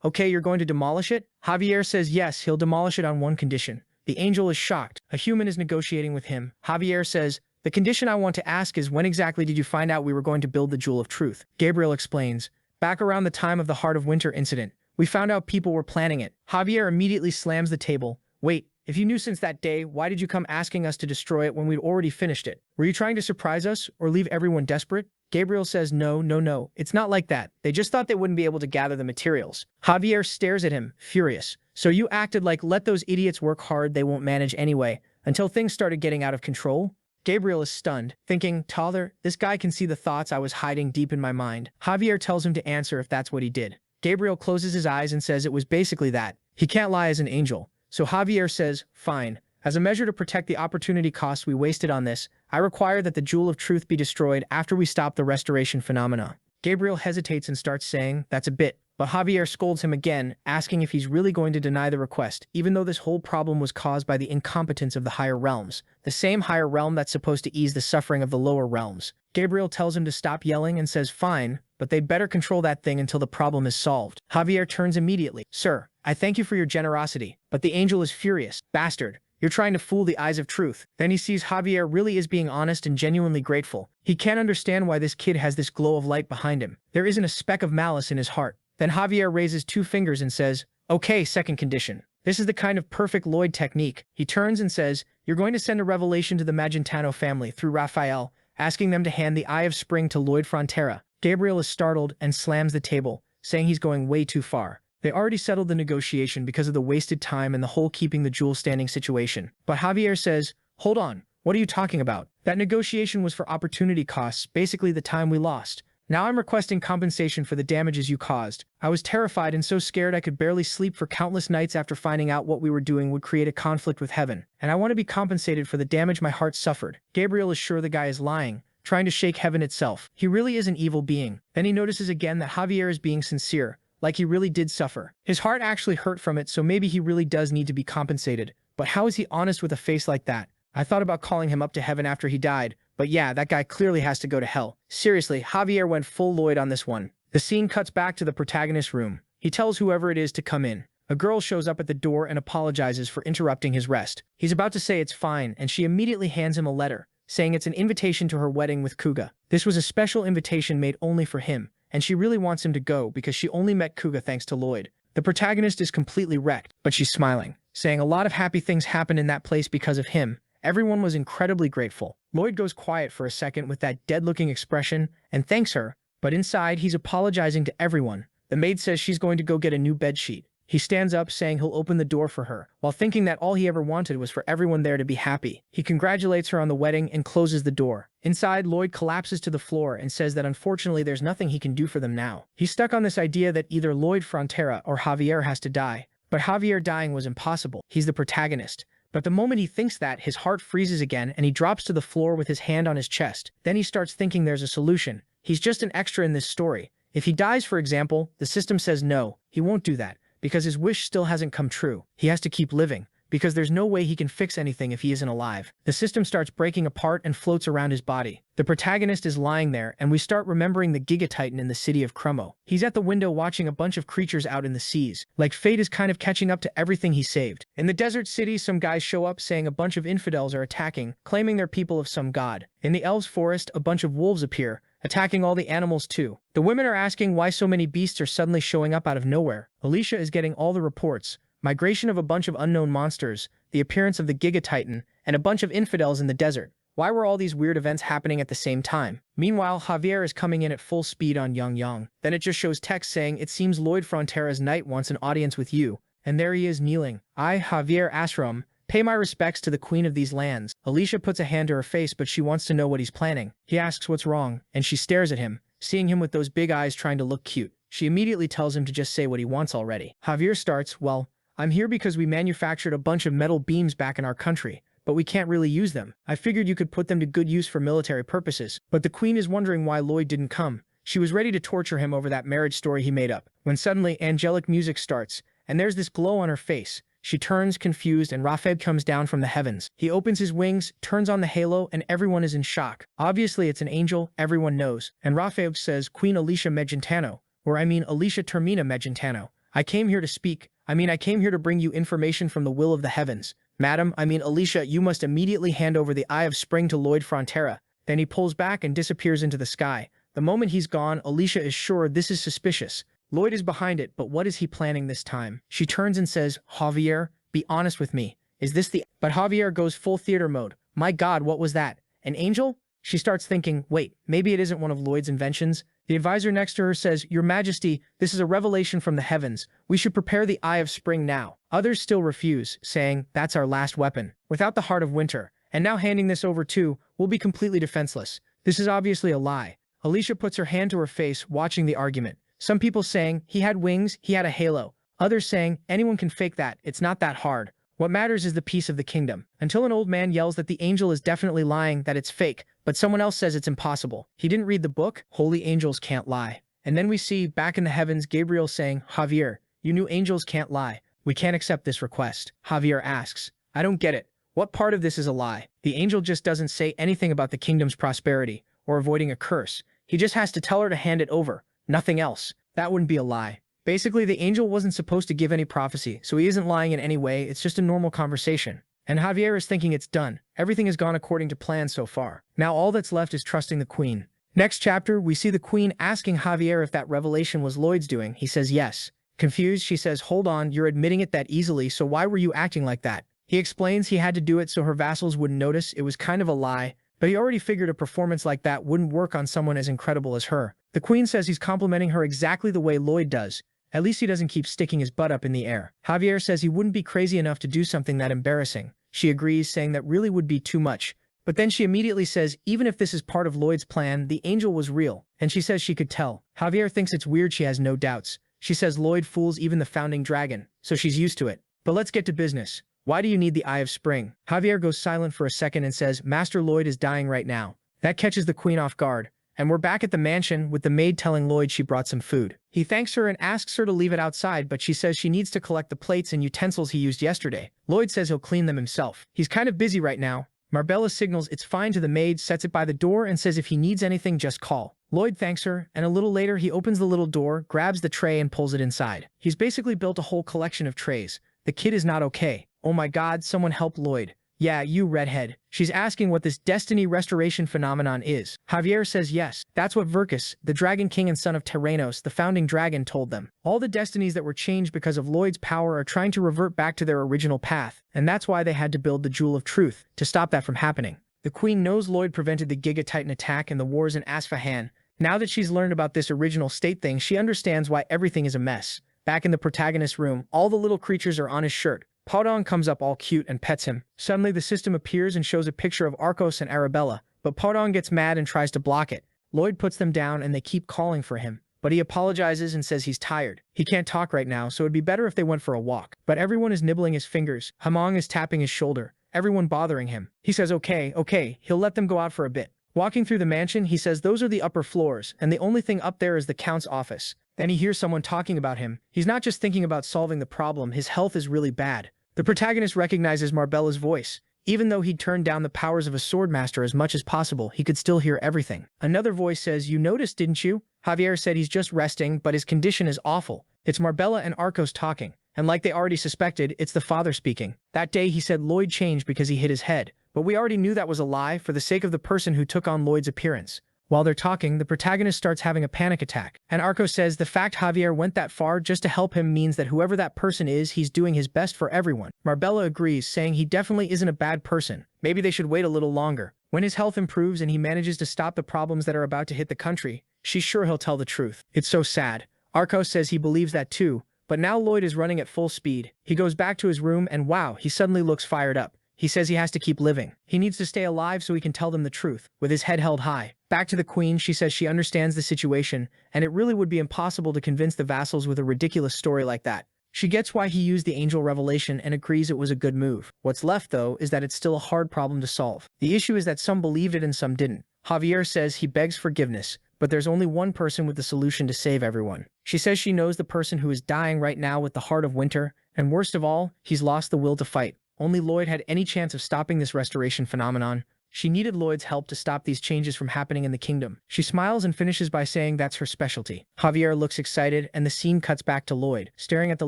"Okay, you're going to demolish it?" Javier says yes, he'll demolish it on one condition. The angel is shocked. A human is negotiating with him. Javier says, "The condition I want to ask is, when exactly did you find out we were going to build the Jewel of Truth?" Gabriel explains, "Back around the time of the Heart of Winter incident, we found out people were planning it." Javier immediately slams the table. "Wait, if you knew since that day, why did you come asking us to destroy it when we'd already finished it? Were you trying to surprise us or leave everyone desperate?" Gabriel says, No, it's not like that. They just thought they wouldn't be able to gather the materials." Javier stares at him, furious. "So you acted like, let those idiots work hard, they won't manage anyway, until things started getting out of control?" Gabriel is stunned, thinking, "Tyler, this guy can see the thoughts I was hiding deep in my mind." Javier tells him to answer if that's what he did. Gabriel closes his eyes and says it was basically that. He can't lie as an angel. So Javier says, "Fine. As a measure to protect the opportunity costs we wasted on this, I require that the Jewel of Truth be destroyed after we stop the restoration phenomena." Gabriel hesitates and starts saying, "That's a bit." But Javier scolds him again, asking if he's really going to deny the request, even though this whole problem was caused by the incompetence of the higher realms, the same higher realm that's supposed to ease the suffering of the lower realms. Gabriel tells him to stop yelling and says, "Fine, but they'd better control that thing until the problem is solved." Javier turns immediately. "Sir, I thank you for your generosity." But the angel is furious. "Bastard, you're trying to fool the eyes of truth." Then he sees Javier really is being honest and genuinely grateful. He can't understand why this kid has this glow of light behind him. There isn't a speck of malice in his heart. Then Javier raises two fingers and says, "Okay, second condition." This is the kind of perfect Lloyd technique. He turns and says, "You're going to send a revelation to the Magentano family through Raphael, asking them to hand the Eye of Spring to Lloyd Frontera." Gabriel is startled and slams the table, saying he's going way too far. They already settled the negotiation because of the wasted time and the whole keeping the jewel standing situation. But Javier says, "Hold on, what are you talking about? That negotiation was for opportunity costs, basically the time we lost. Now I'm requesting compensation for the damages you caused. I was terrified and so scared I could barely sleep for countless nights after finding out what we were doing would create a conflict with heaven. And I want to be compensated for the damage my heart suffered." Gabriel is sure the guy is lying, trying to shake heaven itself. He really is an evil being. Then he notices again that Javier is being sincere, like he really did suffer. His heart actually hurt from it, so maybe he really does need to be compensated. But how is he honest with a face like that? I thought about calling him up to heaven after he died, but yeah, that guy clearly has to go to hell. Seriously, Javier went full Lloyd on this one. The scene cuts back to the protagonist's room. He tells whoever it is to come in. A girl shows up at the door and apologizes for interrupting his rest. He's about to say it's fine, and she immediately hands him a letter, saying it's an invitation to her wedding with Kuga. This was a special invitation made only for him, and she really wants him to go because she only met Kuga thanks to Lloyd. The protagonist is completely wrecked, but she's smiling, saying a lot of happy things happened in that place because of him. Everyone was incredibly grateful. Lloyd goes quiet for a second with that dead-looking expression and thanks her, but inside he's apologizing to everyone. The maid says she's going to go get a new bedsheet. He stands up saying he'll open the door for her, while thinking that all he ever wanted was for everyone there to be happy. He congratulates her on the wedding and closes the door. Inside, Lloyd collapses to the floor and says that unfortunately there's nothing he can do for them now. He's stuck on this idea that either Lloyd Frontera or Javier has to die, but Javier dying was impossible. He's the protagonist. But the moment he thinks that, his heart freezes again and he drops to the floor with his hand on his chest. Then he starts thinking there's a solution. He's just an extra in this story. If he dies, for example, the system says no, he won't do that, because his wish still hasn't come true. He has to keep living, because there's no way he can fix anything if he isn't alive. The system starts breaking apart and floats around his body. The protagonist is lying there, and we start remembering the Giga Titan in the city of Crumo. He's at the window watching a bunch of creatures out in the seas. Like fate is kind of catching up to everything he saved. In the desert city, some guys show up saying a bunch of infidels are attacking, claiming they're people of some god. In the elves' forest, a bunch of wolves appear, attacking all the animals too. The women are asking why so many beasts are suddenly showing up out of nowhere. Alicia is getting all the reports. Migration of a bunch of unknown monsters, the appearance of the Giga Titan, and a bunch of infidels in the desert. Why were all these weird events happening at the same time? Meanwhile, Javier is coming in at full speed on Yang Yang. Then it just shows text saying, "It seems Lloyd Frontera's knight wants an audience with you." And there he is kneeling. "I, Javier Asram, pay my respects to the queen of these lands." Alicia puts a hand to her face, but she wants to know what he's planning. He asks what's wrong, and she stares at him, seeing him with those big eyes trying to look cute. She immediately tells him to just say what he wants already. Javier starts, "Well, I'm here because we manufactured a bunch of metal beams back in our country, but we can't really use them. I figured you could put them to good use for military purposes." But the queen is wondering why Lloyd didn't come. She was ready to torture him over that marriage story he made up. When suddenly angelic music starts, and there's this glow on her face. She turns, confused, and Rafeb comes down from the heavens. He opens his wings, turns on the halo, and everyone is in shock. Obviously it's an angel, everyone knows. And Rafeb says, "Queen Alicia Megentano, or I mean Alicia Termina Megentano. I came here to speak. I came here to bring you information from the will of the heavens. Madam, Alicia, you must immediately hand over the Eye of Spring to Lloyd Frontera." Then he pulls back and disappears into the sky. The moment he's gone, Alicia is sure this is suspicious. Lloyd is behind it, but what is he planning this time? She turns and says, "Javier, be honest with me. Is this the—" But Javier goes full theater mode. "My God, what was that? An angel?" She starts thinking, wait, maybe it isn't one of Lloyd's inventions. The advisor next to her says, "Your Majesty, this is a revelation from the heavens. We should prepare the Eye of Spring now." Others still refuse, saying, "That's our last weapon. Without the Heart of Winter, and now handing this over too, we'll be completely defenseless." This is obviously a lie. Alicia puts her hand to her face, watching the argument. Some people saying, "He had wings, he had a halo." Others saying, "Anyone can fake that, it's not that hard. What matters is the peace of the kingdom." Until an old man yells that the angel is definitely lying, that it's fake, but someone else says it's impossible. He didn't read the book? Holy angels can't lie. And then we see, back in the heavens, Gabriel saying, "Javier, you knew angels can't lie. We can't accept this request." Javier asks, "I don't get it. What part of this is a lie?" The angel just doesn't say anything about the kingdom's prosperity, or avoiding a curse. He just has to tell her to hand it over. Nothing else. That wouldn't be a lie. Basically, the angel wasn't supposed to give any prophecy, so he isn't lying in any way, it's just a normal conversation. And Javier is thinking it's done. Everything has gone according to plan so far. Now all that's left is trusting the queen. Next chapter, we see the queen asking Javier if that revelation was Lloyd's doing. He says yes. Confused, she says, "Hold on, you're admitting it that easily, so why were you acting like that?" He explains he had to do it so her vassals wouldn't notice. It was kind of a lie, but he already figured a performance like that wouldn't work on someone as incredible as her. The queen says he's complimenting her exactly the way Lloyd does. At least he doesn't keep sticking his butt up in the air. Javier says he wouldn't be crazy enough to do something that embarrassing. She agrees, saying that really would be too much. But then she immediately says, even if this is part of Lloyd's plan, the angel was real. And she says she could tell. Javier thinks it's weird, she has no doubts. She says Lloyd fools even the founding dragon, so she's used to it. But let's get to business. Why do you need the Eye of Spring? Javier goes silent for a second and says, "Master Lloyd is dying right now." That catches the queen off guard. And we're back at the mansion with the maid telling Lloyd she brought some food. He thanks her and asks her to leave it outside, but she says she needs to collect the plates and utensils he used yesterday. Lloyd says he'll clean them himself. He's kind of busy right now. Marbella signals it's fine to the maid, sets it by the door, and says if he needs anything, just call. Lloyd thanks her, and a little later he opens the little door, grabs the tray, and pulls it inside. He's basically built a whole collection of trays. The kid is not okay. Oh my God, someone help Lloyd. Yeah, you redhead. She's asking what this destiny restoration phenomenon is. Javier says yes. That's what Verkus, the Dragon King and son of Terranos, the founding dragon, told them. All the destinies that were changed because of Lloyd's power are trying to revert back to their original path, and that's why they had to build the Jewel of Truth, to stop that from happening. The queen knows Lloyd prevented the Giga Titan attack and the wars in Asfahan. Now that she's learned about this original state thing, she understands why everything is a mess. Back in the protagonist's room, all the little creatures are on his shirt. Paudong comes up all cute and pets him. Suddenly the system appears and shows a picture of Arcos and Arabella, but Paudong gets mad and tries to block it. Lloyd puts them down and they keep calling for him, but he apologizes and says he's tired. He can't talk right now, so it'd be better if they went for a walk. But everyone is nibbling his fingers. Hamong is tapping his shoulder, everyone bothering him. He says okay, he'll let them go out for a bit. Walking through the mansion, he says those are the upper floors, and the only thing up there is the Count's office. Then he hears someone talking about him. He's not just thinking about solving the problem, his health is really bad. The protagonist recognizes Marbella's voice. Even though he'd turned down the powers of a swordmaster as much as possible, he could still hear everything. Another voice says, "You noticed, didn't you?" Javier said he's just resting, but his condition is awful. It's Marbella and Arcos talking. And like they already suspected, it's the father speaking. That day he said Lloyd changed because he hit his head. But we already knew that was a lie for the sake of the person who took on Lloyd's appearance. While they're talking, the protagonist starts having a panic attack. And Arcos says the fact Javier went that far just to help him means that whoever that person is, he's doing his best for everyone. Marbella agrees, saying he definitely isn't a bad person. Maybe they should wait a little longer. When his health improves and he manages to stop the problems that are about to hit the country, she's sure he'll tell the truth. It's so sad. Arcos says he believes that too, but now Lloyd is running at full speed. He goes back to his room and wow, he suddenly looks fired up. He says he has to keep living. He needs to stay alive so he can tell them the truth, with his head held high. Back to the queen, she says she understands the situation, and it really would be impossible to convince the vassals with a ridiculous story like that. She gets why he used the angel revelation and agrees it was a good move. What's left, though, is that it's still a hard problem to solve. The issue is that some believed it and some didn't. Javier says he begs forgiveness, but there's only one person with the solution to save everyone. She says she knows the person who is dying right now with the heart of winter, and worst of all, he's lost the will to fight. Only Lloyd had any chance of stopping this restoration phenomenon. She needed Lloyd's help to stop these changes from happening in the kingdom. She smiles and finishes by saying that's her specialty. Javier looks excited, and the scene cuts back to Lloyd. Staring at the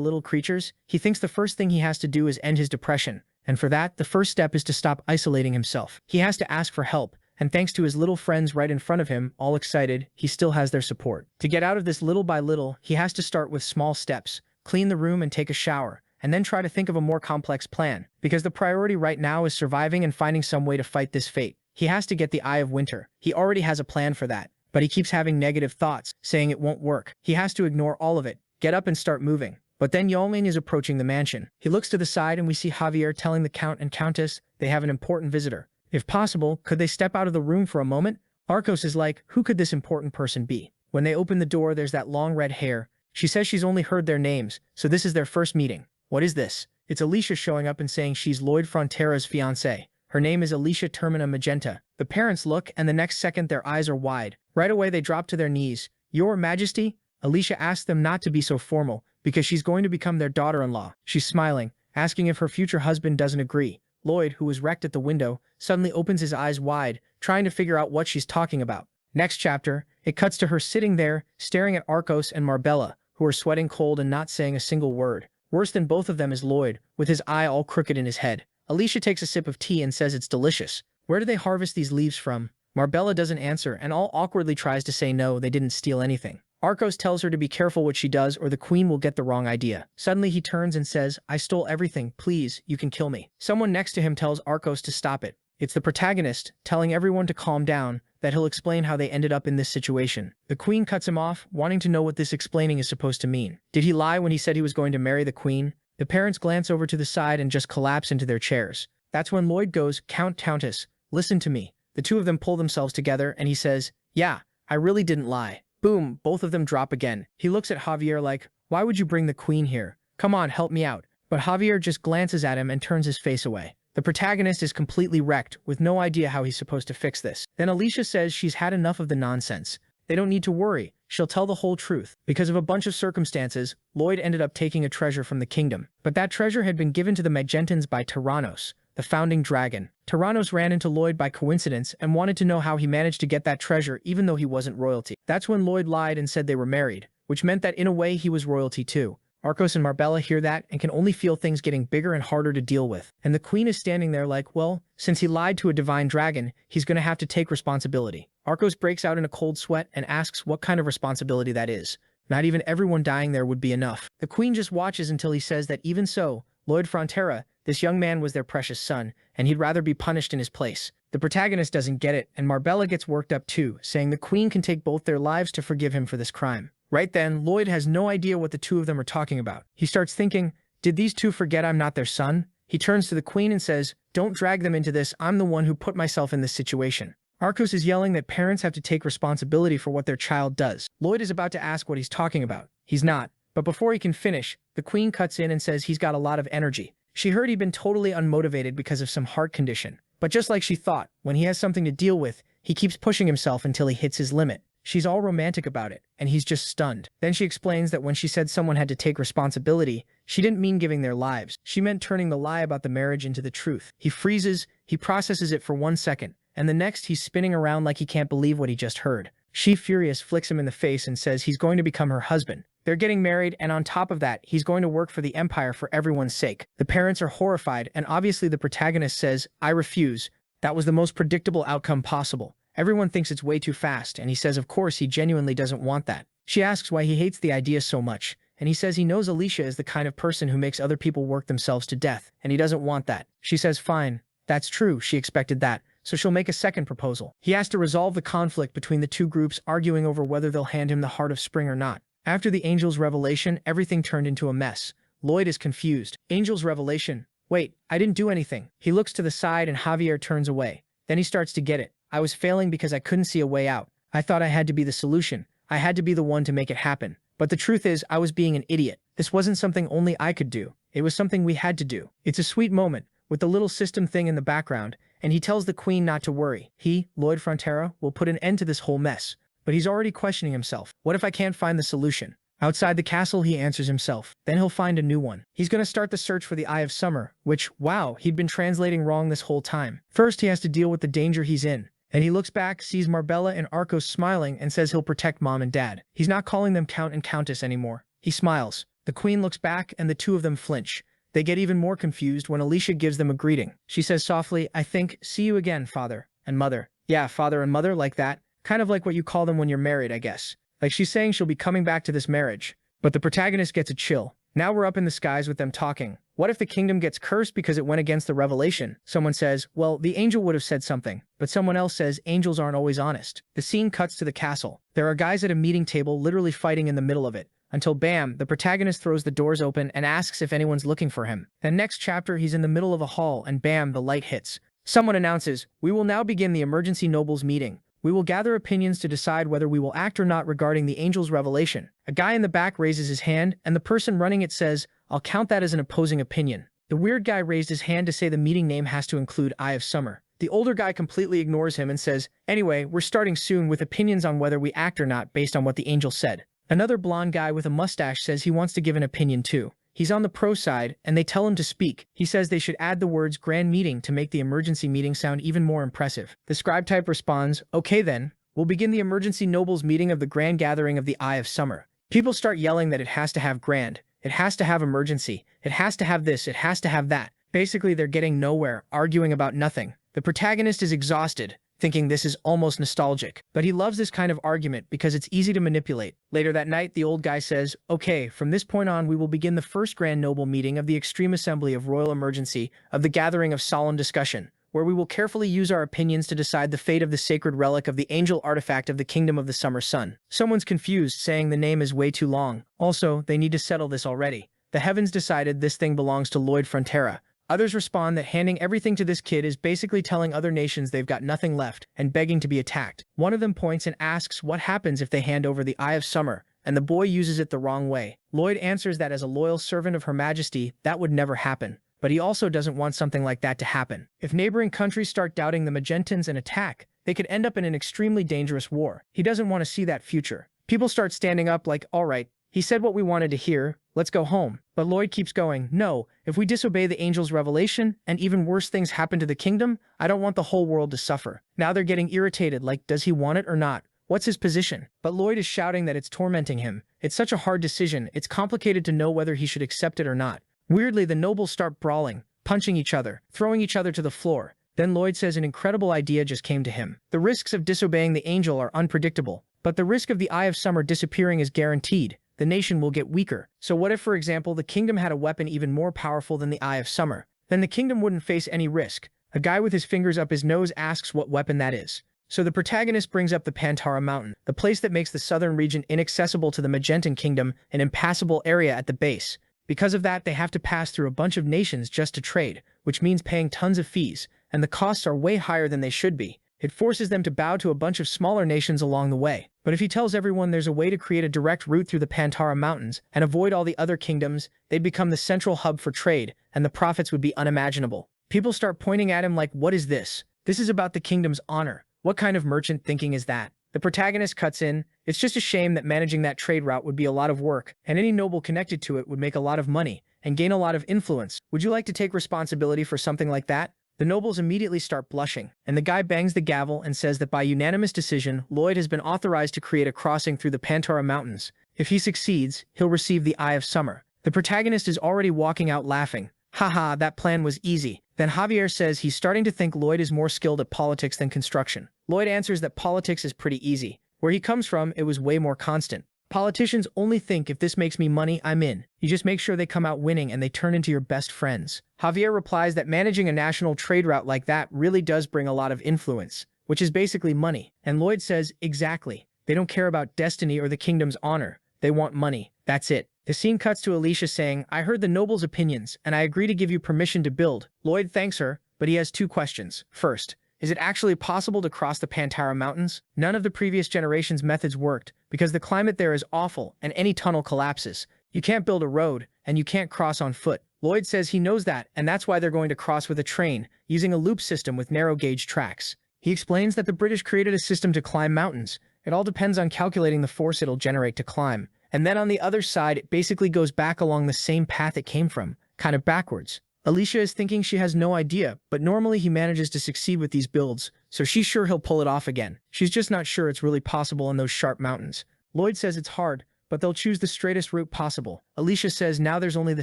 little creatures, he thinks the first thing he has to do is end his depression. And for that, the first step is to stop isolating himself. He has to ask for help, and thanks to his little friends right in front of him, all excited, he still has their support. To get out of this little by little, he has to start with small steps. Clean the room and take a shower, and then try to think of a more complex plan, because the priority right now is surviving and finding some way to fight this fate. He has to get the Eye of Winter. He already has a plan for that, but he keeps having negative thoughts, saying it won't work. He has to ignore all of it, get up and start moving. But then Yahello is approaching the mansion. He looks to the side and we see Javier telling the Count and Countess they have an important visitor. If possible, could they step out of the room for a moment? Arcos is like, who could this important person be? When they open the door, there's that long red hair. She says she's only heard their names, so this is their first meeting. What is this? It's Alicia showing up and saying she's Lloyd Frontera's fiancée. Her name is Alicia Termina Magenta. The parents look, and the next second their eyes are wide. Right away they drop to their knees. Your Majesty? Alicia asks them not to be so formal, because she's going to become their daughter-in-law. She's smiling, asking if her future husband doesn't agree. Lloyd, who was wrecked at the window, suddenly opens his eyes wide, trying to figure out what she's talking about. Next chapter, it cuts to her sitting there, staring at Arcos and Marbella, who are sweating cold and not saying a single word. Worse than both of them is Lloyd, with his eye all crooked in his head. Alicia takes a sip of tea and says it's delicious. Where do they harvest these leaves from? Marbella doesn't answer and all awkwardly tries to say no, they didn't steal anything. Arcos tells her to be careful what she does or the queen will get the wrong idea. Suddenly he turns and says, I stole everything, please, you can kill me. Someone next to him tells Arcos to stop it. It's the protagonist, telling everyone to calm down, that he'll explain how they ended up in this situation. The queen cuts him off, wanting to know what this explaining is supposed to mean. Did he lie when he said he was going to marry the queen? The parents glance over to the side and just collapse into their chairs. That's when Lloyd goes, Countess, listen to me. The two of them pull themselves together and he says, yeah, I really didn't lie. Boom, both of them drop again. He looks at Javier like, why would you bring the queen here? Come on, help me out. But Javier just glances at him and turns his face away. The protagonist is completely wrecked, with no idea how he's supposed to fix this. Then Alicia says she's had enough of the nonsense. They don't need to worry. She'll tell the whole truth. Because of a bunch of circumstances, Lloyd ended up taking a treasure from the kingdom. But that treasure had been given to the Magentans by Tyrannos, the founding dragon. Tyrannos ran into Lloyd by coincidence and wanted to know how he managed to get that treasure even though he wasn't royalty. That's when Lloyd lied and said they were married, which meant that in a way he was royalty too. Arcos and Marbella hear that and can only feel things getting bigger and harder to deal with. And the queen is standing there like, well, since he lied to a divine dragon, he's gonna have to take responsibility. Arcos breaks out in a cold sweat and asks what kind of responsibility that is. Not even everyone dying there would be enough. The queen just watches until he says that even so, Lloyd Frontera, this young man was their precious son, and he'd rather be punished in his place. The protagonist doesn't get it, and Marbella gets worked up too, saying the queen can take both their lives to forgive him for this crime. Right then, Lloyd has no idea what the two of them are talking about. He starts thinking, did these two forget I'm not their son? He turns to the queen and says, don't drag them into this, I'm the one who put myself in this situation. Arcos is yelling that parents have to take responsibility for what their child does. Lloyd is about to ask what he's talking about. He's not. But before he can finish, the queen cuts in and says he's got a lot of energy. She heard he'd been totally unmotivated because of some heart condition. But just like she thought, when he has something to deal with, he keeps pushing himself until he hits his limit. She's all romantic about it, and he's just stunned. Then she explains that when she said someone had to take responsibility, she didn't mean giving their lives. She meant turning the lie about the marriage into the truth. He freezes, he processes it for 1 second, and the next he's spinning around like he can't believe what he just heard. She, furious, flicks him in the face and says he's going to become her husband. They're getting married, and on top of that, he's going to work for the Empire for everyone's sake. The parents are horrified, and obviously the protagonist says, "I refuse." That was the most predictable outcome possible. Everyone thinks it's way too fast, and he says of course he genuinely doesn't want that. She asks why he hates the idea so much, and he says he knows Alicia is the kind of person who makes other people work themselves to death, and he doesn't want that. She says fine, that's true, she expected that, so she'll make a second proposal. He has to resolve the conflict between the two groups, arguing over whether they'll hand him the Heart of Spring or not. After the Angel's revelation, everything turned into a mess. Lloyd is confused. Angel's revelation? Wait, I didn't do anything. He looks to the side and Javier turns away. Then he starts to get it. I was failing because I couldn't see a way out. I thought I had to be the solution. I had to be the one to make it happen. But the truth is, I was being an idiot. This wasn't something only I could do. It was something we had to do. It's a sweet moment, with the little system thing in the background, and he tells the Queen not to worry. He, Lloyd Frontera, will put an end to this whole mess. But he's already questioning himself. What if I can't find the solution? Outside the castle, he answers himself. Then he'll find a new one. He's gonna start the search for the Eye of Summer, which, wow, he'd been translating wrong this whole time. First, he has to deal with the danger he's in. And he looks back, sees Marbella and Arcos smiling, and says he'll protect Mom and Dad. He's not calling them Count and Countess anymore. He smiles. The Queen looks back, and the two of them flinch. They get even more confused when Alicia gives them a greeting. She says softly, I think, see you again, Father and Mother. Yeah, Father and Mother, like that. Kind of like what you call them when you're married, I guess. Like she's saying she'll be coming back to this marriage. But the protagonist gets a chill. Now we're up in the skies with them talking. What if the kingdom gets cursed because it went against the revelation? Someone says, well, the angel would have said something. But someone else says angels aren't always honest. The scene cuts to the castle. There are guys at a meeting table literally fighting in the middle of it. Until bam, the protagonist throws the doors open and asks if anyone's looking for him. Then next chapter, he's in the middle of a hall and bam, the light hits. Someone announces, we will now begin the emergency nobles meeting. We will gather opinions to decide whether we will act or not regarding the angel's revelation. A guy in the back raises his hand, and the person running it says, I'll count that as an opposing opinion. The weird guy raised his hand to say the meeting name has to include Eye of Summer. The older guy completely ignores him and says, anyway, we're starting soon with opinions on whether we act or not based on what the angel said. Another blonde guy with a mustache says he wants to give an opinion too. He's on the pro side, and they tell him to speak. He says they should add the words grand meeting to make the emergency meeting sound even more impressive. The scribe type responds, okay then, we'll begin the emergency nobles meeting of the grand gathering of the Eye of Summer. People start yelling that it has to have grand, it has to have emergency, it has to have this, it has to have that. Basically, they're getting nowhere, arguing about nothing. The protagonist is exhausted, thinking this is almost nostalgic. But he loves this kind of argument because it's easy to manipulate. Later that night, the old guy says, okay, from this point on we will begin the first Grand Noble meeting of the Extreme Assembly of Royal Emergency of the Gathering of Solemn Discussion, where we will carefully use our opinions to decide the fate of the sacred relic of the angel artifact of the Kingdom of the Summer Sun. Someone's confused, saying the name is way too long. Also, they need to settle this already. The heavens decided this thing belongs to Lloyd Frontera. Others respond that handing everything to this kid is basically telling other nations they've got nothing left and begging to be attacked. One of them points and asks what happens if they hand over the Eye of Summer, and the boy uses it the wrong way. Lloyd answers that as a loyal servant of Her Majesty, that would never happen. But he also doesn't want something like that to happen. If neighboring countries start doubting the Magentans and attack, they could end up in an extremely dangerous war. He doesn't want to see that future. People start standing up like, all right, he said what we wanted to hear, let's go home. But Lloyd keeps going, no, if we disobey the angel's revelation, and even worse things happen to the kingdom, I don't want the whole world to suffer. Now they're getting irritated, like, does he want it or not? What's his position? But Lloyd is shouting that it's tormenting him. It's such a hard decision, it's complicated to know whether he should accept it or not. Weirdly, the nobles start brawling, punching each other, throwing each other to the floor. Then Lloyd says an incredible idea just came to him. The risks of disobeying the angel are unpredictable, but the risk of the Eye of Summer disappearing is guaranteed. The nation will get weaker. So what if, for example, the kingdom had a weapon even more powerful than the Eye of Summer? Then the kingdom wouldn't face any risk. A guy with his fingers up his nose asks what weapon that is. So the protagonist brings up the Pantara Mountain, the place that makes the southern region inaccessible to the Magentan Kingdom, an impassable area at the base. Because of that, they have to pass through a bunch of nations just to trade, which means paying tons of fees, and the costs are way higher than they should be. It forces them to bow to a bunch of smaller nations along the way. But if he tells everyone there's a way to create a direct route through the Pantara Mountains and avoid all the other kingdoms, they'd become the central hub for trade, and the profits would be unimaginable. People start pointing at him like, what is this? This is about the kingdom's honor. What kind of merchant thinking is that? The protagonist cuts in, "It's just a shame that managing that trade route would be a lot of work, and any noble connected to it would make a lot of money and gain a lot of influence. Would you like to take responsibility for something like that?" The nobles immediately start blushing, and the guy bangs the gavel and says that by unanimous decision, Lloyd has been authorized to create a crossing through the Pantara Mountains. If he succeeds, he'll receive the Eye of Summer. The protagonist is already walking out laughing. Haha, that plan was easy. Then Javier says he's starting to think Lloyd is more skilled at politics than construction. Lloyd answers that politics is pretty easy. Where he comes from, it was way more constant. Politicians only think if this makes me money, I'm in. You just make sure they come out winning and they turn into your best friends. Javier replies that managing a national trade route like that really does bring a lot of influence, which is basically money. And Lloyd says, exactly. They don't care about destiny or the kingdom's honor. They want money. That's it. The scene cuts to Alicia saying, "I heard the nobles' opinions, and I agree to give you permission to build." Lloyd thanks her, but he has two questions. First, is it actually possible to cross the Pantara Mountains? None of the previous generations' methods worked, because the climate there is awful and any tunnel collapses. You can't build a road, and you can't cross on foot. Lloyd says he knows that, and that's why they're going to cross with a train, using a loop system with narrow-gauge tracks. He explains that the British created a system to climb mountains. It all depends on calculating the force it'll generate to climb. And then on the other side, it basically goes back along the same path it came from, kind of backwards. Alicia is thinking she has no idea, but normally he manages to succeed with these builds, so she's sure he'll pull it off again. She's just not sure it's really possible in those sharp mountains. Lloyd says it's hard, but they'll choose the straightest route possible. Alicia says now there's only the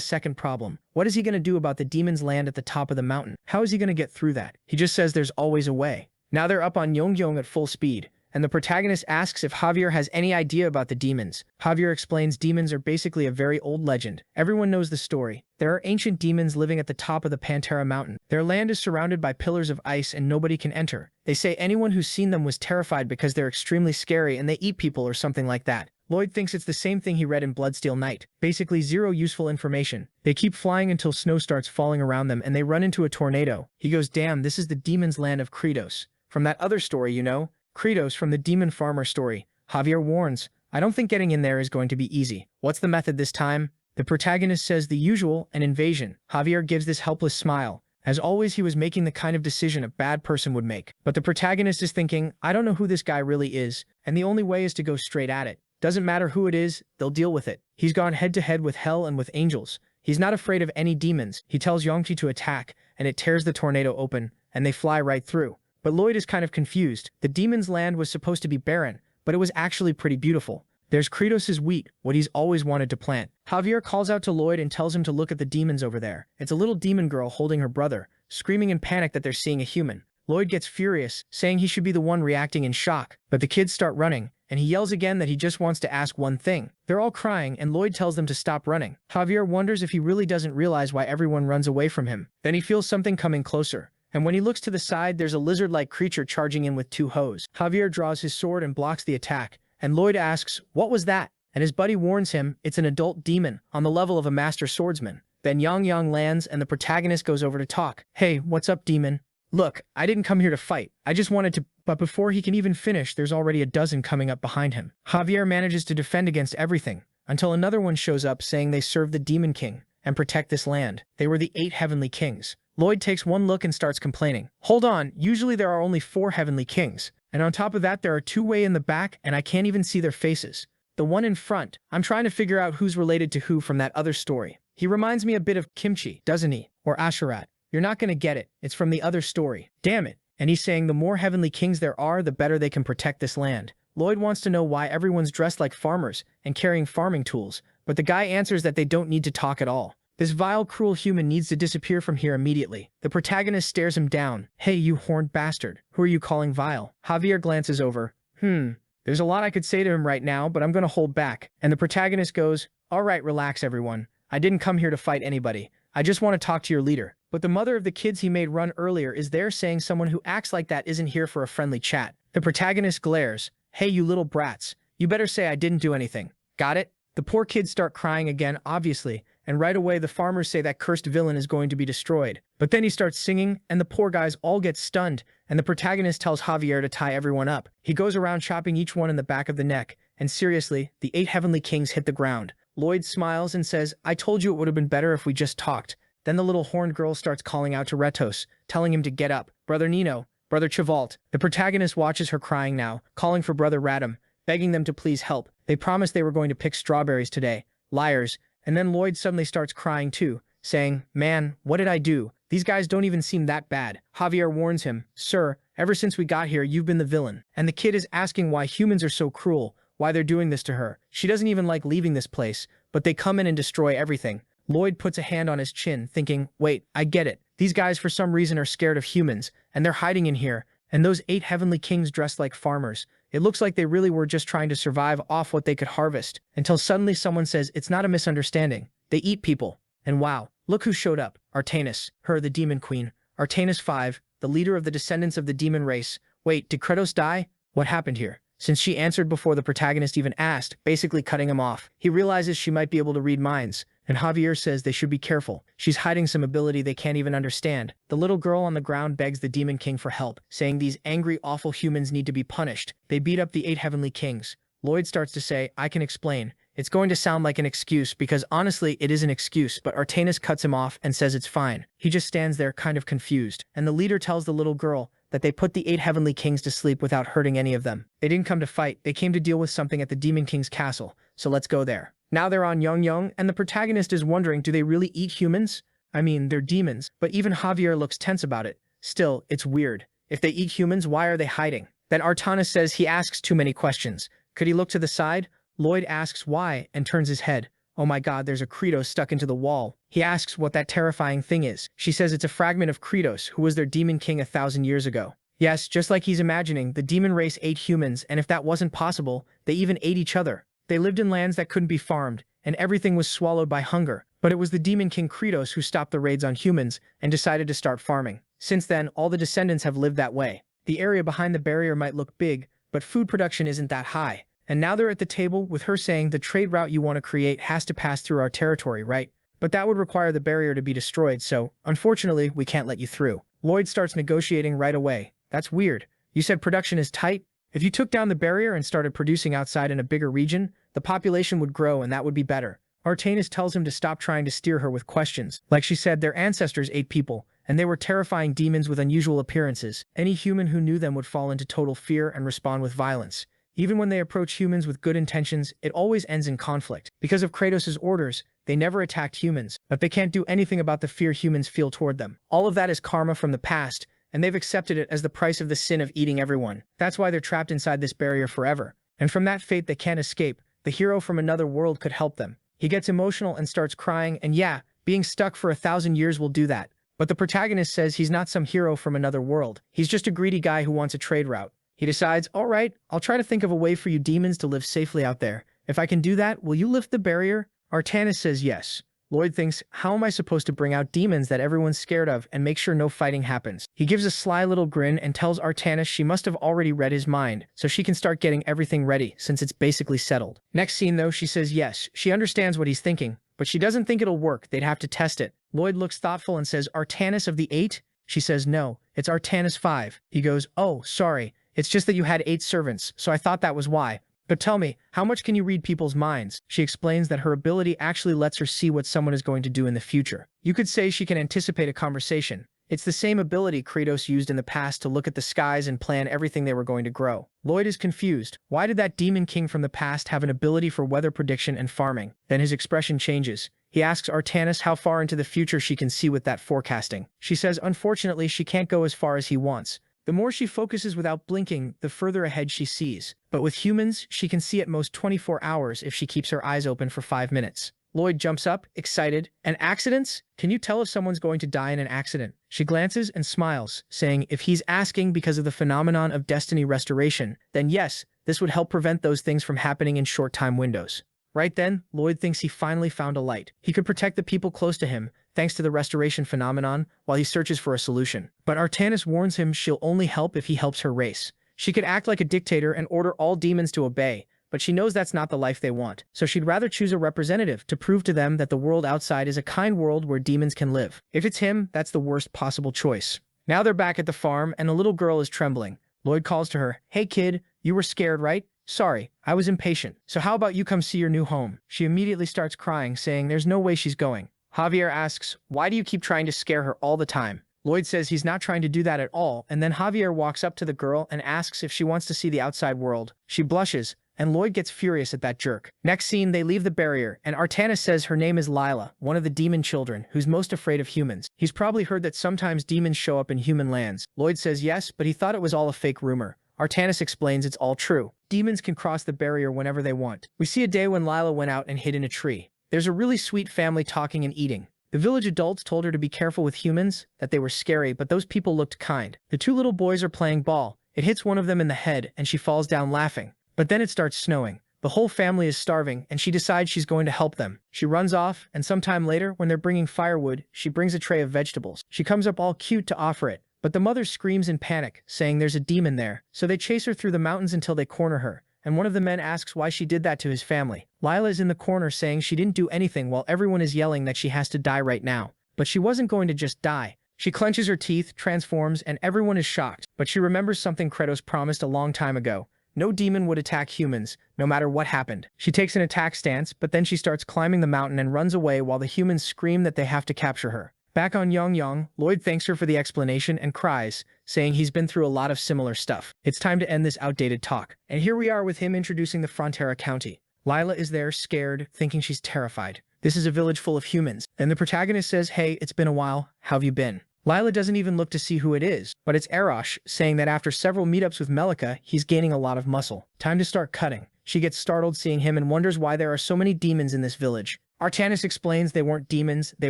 second problem. What is he going to do about the demon's land at the top of the mountain? How is he going to get through that? He just says there's always a way. Now they're up on Yongyong at full speed, and the protagonist asks if Javier has any idea about the demons. Javier explains demons are basically a very old legend. Everyone knows the story. There are ancient demons living at the top of the Pantara Mountain. Their land is surrounded by pillars of ice and nobody can enter. They say anyone who's seen them was terrified because they're extremely scary and they eat people or something like that. Lloyd thinks it's the same thing he read in Bloodsteel Night. Basically zero useful information. They keep flying until snow starts falling around them and they run into a tornado. He goes, damn, this is the demon's land of Kratos. From that other story, you know? Kratos from the Demon Farmer story. Javier warns, I don't think getting in there is going to be easy. What's the method this time? The protagonist says the usual, an invasion. Javier gives this helpless smile. As always, he was making the kind of decision a bad person would make. But the protagonist is thinking, I don't know who this guy really is, and the only way is to go straight at it. Doesn't matter who it is, they'll deal with it. He's gone head-to-head with hell and with angels. He's not afraid of any demons. He tells Yongchi to attack, and it tears the tornado open, and they fly right through. But Lloyd is kind of confused. The demon's land was supposed to be barren, but it was actually pretty beautiful. There's Kratos' wheat, what he's always wanted to plant. Javier calls out to Lloyd and tells him to look at the demons over there. It's a little demon girl holding her brother, screaming in panic that they're seeing a human. Lloyd gets furious, saying he should be the one reacting in shock, but the kids start running, and he yells again that he just wants to ask one thing. They're all crying, and Lloyd tells them to stop running. Javier wonders if he really doesn't realize why everyone runs away from him. Then he feels something coming closer. And when he looks to the side, there's a lizard-like creature charging in with two hoes. Javier draws his sword and blocks the attack, and Lloyd asks, what was that? And his buddy warns him, it's an adult demon, on the level of a master swordsman. Then Yang Yang lands, and the protagonist goes over to talk. Hey, what's up, demon? Look, I didn't come here to fight. I just wanted to... But before he can even finish, there's already a dozen coming up behind him. Javier manages to defend against everything, until another one shows up saying they serve the Demon King and protect this land. They were the 8 heavenly kings. Lloyd takes one look and starts complaining. Hold on, usually there are only 4 heavenly kings. And on top of that, there are 2 way in the back, and I can't even see their faces. The one in front, I'm trying to figure out who's related to who from that other story. He reminds me a bit of Kimchi, doesn't he? Or Ashurat. You're not gonna get it. It's from the other story. Damn it. And he's saying the more heavenly kings there are, the better they can protect this land. Lloyd wants to know why everyone's dressed like farmers and carrying farming tools, but the guy answers that they don't need to talk at all. This vile, cruel human needs to disappear from here immediately. The protagonist stares him down. Hey, you horned bastard. Who are you calling vile? Javier glances over. There's a lot I could say to him right now, but I'm gonna hold back. And the protagonist goes, alright, relax everyone. I didn't come here to fight anybody. I just want to talk to your leader. But the mother of the kids he made run earlier is there saying someone who acts like that isn't here for a friendly chat. The protagonist glares. Hey, you little brats. You better say I didn't do anything. Got it? The poor kids start crying again, obviously, and right away the farmers say that cursed villain is going to be destroyed. But then he starts singing, and the poor guys all get stunned, and the protagonist tells Javier to tie everyone up. He goes around chopping each one in the back of the neck, and seriously, the 8 heavenly kings hit the ground. Lloyd smiles and says, I told you it would have been better if we just talked. Then the little horned girl starts calling out to Retos, telling him to get up. Brother Nino, Brother Chivalt. The protagonist watches her crying now, calling for Brother Radam, begging them to please help. They promised they were going to pick strawberries today. Liars. And then Lloyd suddenly starts crying too, saying, "Man, what did I do? These guys don't even seem that bad." Javier warns him, "Sir, ever since we got here, you've been the villain." And the kid is asking why humans are so cruel, why they're doing this to her. She doesn't even like leaving this place, but they come in and destroy everything. Lloyd puts a hand on his chin, thinking, wait, I get it. These guys for some reason are scared of humans, and they're hiding in here, and those 8 heavenly kings dressed like farmers. It looks like they really were just trying to survive off what they could harvest, until suddenly someone says it's not a misunderstanding. They eat people. And wow, look who showed up. Artanis, her the demon queen. Artanis 5, the leader of the descendants of the demon race. Wait, did Kratos die? What happened here? Since she answered before the protagonist even asked, basically cutting him off. He realizes she might be able to read minds, and Javier says they should be careful. She's hiding some ability they can't even understand. The little girl on the ground begs the Demon King for help, saying these angry, awful humans need to be punished. They beat up the 8 heavenly kings. Lloyd starts to say, I can explain. It's going to sound like an excuse because honestly it is an excuse, but Artanis cuts him off and says it's fine. He just stands there kind of confused, and the leader tells the little girl that they put the 8 heavenly kings to sleep without hurting any of them. They didn't come to fight, they came to deal with something at the Demon King's castle, so let's go there. Now they're on Young, and the protagonist is wondering, do they really eat humans? I mean, they're demons, but even Javier looks tense about it. Still, it's weird. If they eat humans, why are they hiding? Then Artanis says he asks too many questions. Could he look to the side? Lloyd asks why and turns his head. Oh my god, there's a Kratos stuck into the wall. He asks what that terrifying thing is. She says it's a fragment of Kratos, who was their demon king 1,000 years ago. Yes, just like he's imagining, the demon race ate humans, and if that wasn't possible, they even ate each other. They lived in lands that couldn't be farmed, and everything was swallowed by hunger. But it was the demon king Kratos who stopped the raids on humans and decided to start farming. Since then, all the descendants have lived that way. The area behind the barrier might look big, but food production isn't that high. And now they're at the table with her saying the trade route you want to create has to pass through our territory, right? But that would require the barrier to be destroyed, so unfortunately, we can't let you through. Lloyd starts negotiating right away. That's weird. You said production is tight? If you took down the barrier and started producing outside in a bigger region, the population would grow and that would be better. Artanis tells him to stop trying to steer her with questions. Like she said, their ancestors ate people, and they were terrifying demons with unusual appearances. Any human who knew them would fall into total fear and respond with violence. Even when they approach humans with good intentions, it always ends in conflict. Because of Kratos' orders, they never attacked humans, but they can't do anything about the fear humans feel toward them. All of that is karma from the past, and they've accepted it as the price of the sin of eating everyone. That's why they're trapped inside this barrier forever. And from that fate they can't escape. The hero from another world could help them. He gets emotional and starts crying, and yeah, being stuck for 1,000 years will do that. But the protagonist says he's not some hero from another world. He's just a greedy guy who wants a trade route. He decides, all right, I'll try to think of a way for you demons to live safely out there. If I can do that, will you lift the barrier? Artanis says yes. Lloyd thinks, how am I supposed to bring out demons that everyone's scared of and make sure no fighting happens? He gives a sly little grin and tells Artanis she must have already read his mind, so she can start getting everything ready, since it's basically settled. Next scene though, she says yes, she understands what he's thinking, but she doesn't think it'll work, they'd have to test it. Lloyd looks thoughtful and says, Artanis of the 8? She says no, it's Artanis 5. He goes, oh, sorry. It's just that you had 8 servants, so I thought that was why. But tell me, how much can you read people's minds? She explains that her ability actually lets her see what someone is going to do in the future. You could say she can anticipate a conversation. It's the same ability Kratos used in the past to look at the skies and plan everything they were going to grow. Lloyd is confused. Why did that demon king from the past have an ability for weather prediction and farming? Then his expression changes. He asks Artanis how far into the future she can see with that forecasting. She says unfortunately she can't go as far as he wants. The more she focuses without blinking, the further ahead she sees. But with humans, she can see at most 24 hours if she keeps her eyes open for 5 minutes. Lloyd jumps up, excited. And accidents? Can you tell if someone's going to die in an accident? She glances and smiles, saying if he's asking because of the phenomenon of destiny restoration, then yes, this would help prevent those things from happening in short time windows. Right then, Lloyd thinks he finally found a light. He could protect the people close to him, thanks to the restoration phenomenon, while he searches for a solution. But Artanis warns him she'll only help if he helps her race. She could act like a dictator and order all demons to obey, but she knows that's not the life they want. So she'd rather choose a representative to prove to them that the world outside is a kind world where demons can live. If it's him, that's the worst possible choice. Now they're back at the farm, and the little girl is trembling. Lloyd calls to her, hey kid, you were scared, right? Sorry, I was impatient. So how about you come see your new home? She immediately starts crying, saying there's no way she's going. Javier asks, why do you keep trying to scare her all the time? Lloyd says he's not trying to do that at all, and then Javier walks up to the girl and asks if she wants to see the outside world. She blushes, and Lloyd gets furious at that jerk. Next scene, they leave the barrier, and Artanis says her name is Lila, one of the demon children, who's most afraid of humans. He's probably heard that sometimes demons show up in human lands. Lloyd says yes, but he thought it was all a fake rumor. Artanis explains it's all true. Demons can cross the barrier whenever they want. We see a day when Lila went out and hid in a tree. There's a really sweet family talking and eating. The village adults told her to be careful with humans, that they were scary, but those people looked kind. The two little boys are playing ball. It hits one of them in the head, and she falls down laughing. But then it starts snowing. The whole family is starving, and she decides she's going to help them. She runs off, and sometime later, when they're bringing firewood, she brings a tray of vegetables. She comes up all cute to offer it, but the mother screams in panic, saying there's a demon there. So they chase her through the mountains until they corner her, and one of the men asks why she did that to his family. Lila is in the corner saying she didn't do anything while everyone is yelling that she has to die right now. But she wasn't going to just die. She clenches her teeth, transforms, and everyone is shocked. But she remembers something Kratos promised a long time ago. No demon would attack humans, no matter what happened. She takes an attack stance, but then she starts climbing the mountain and runs away while the humans scream that they have to capture her. Back on Yongyang, Lloyd thanks her for the explanation and cries, saying he's been through a lot of similar stuff. It's time to end this outdated talk. And here we are with him introducing the Frontera County. Lila is there, scared, thinking she's terrified. This is a village full of humans. And the protagonist says, hey, it's been a while, how have you been? Lila doesn't even look to see who it is, but it's Erosh, saying that after several meetups with Melika, he's gaining a lot of muscle. Time to start cutting. She gets startled seeing him and wonders why there are so many demons in this village. Artanis explains they weren't demons, they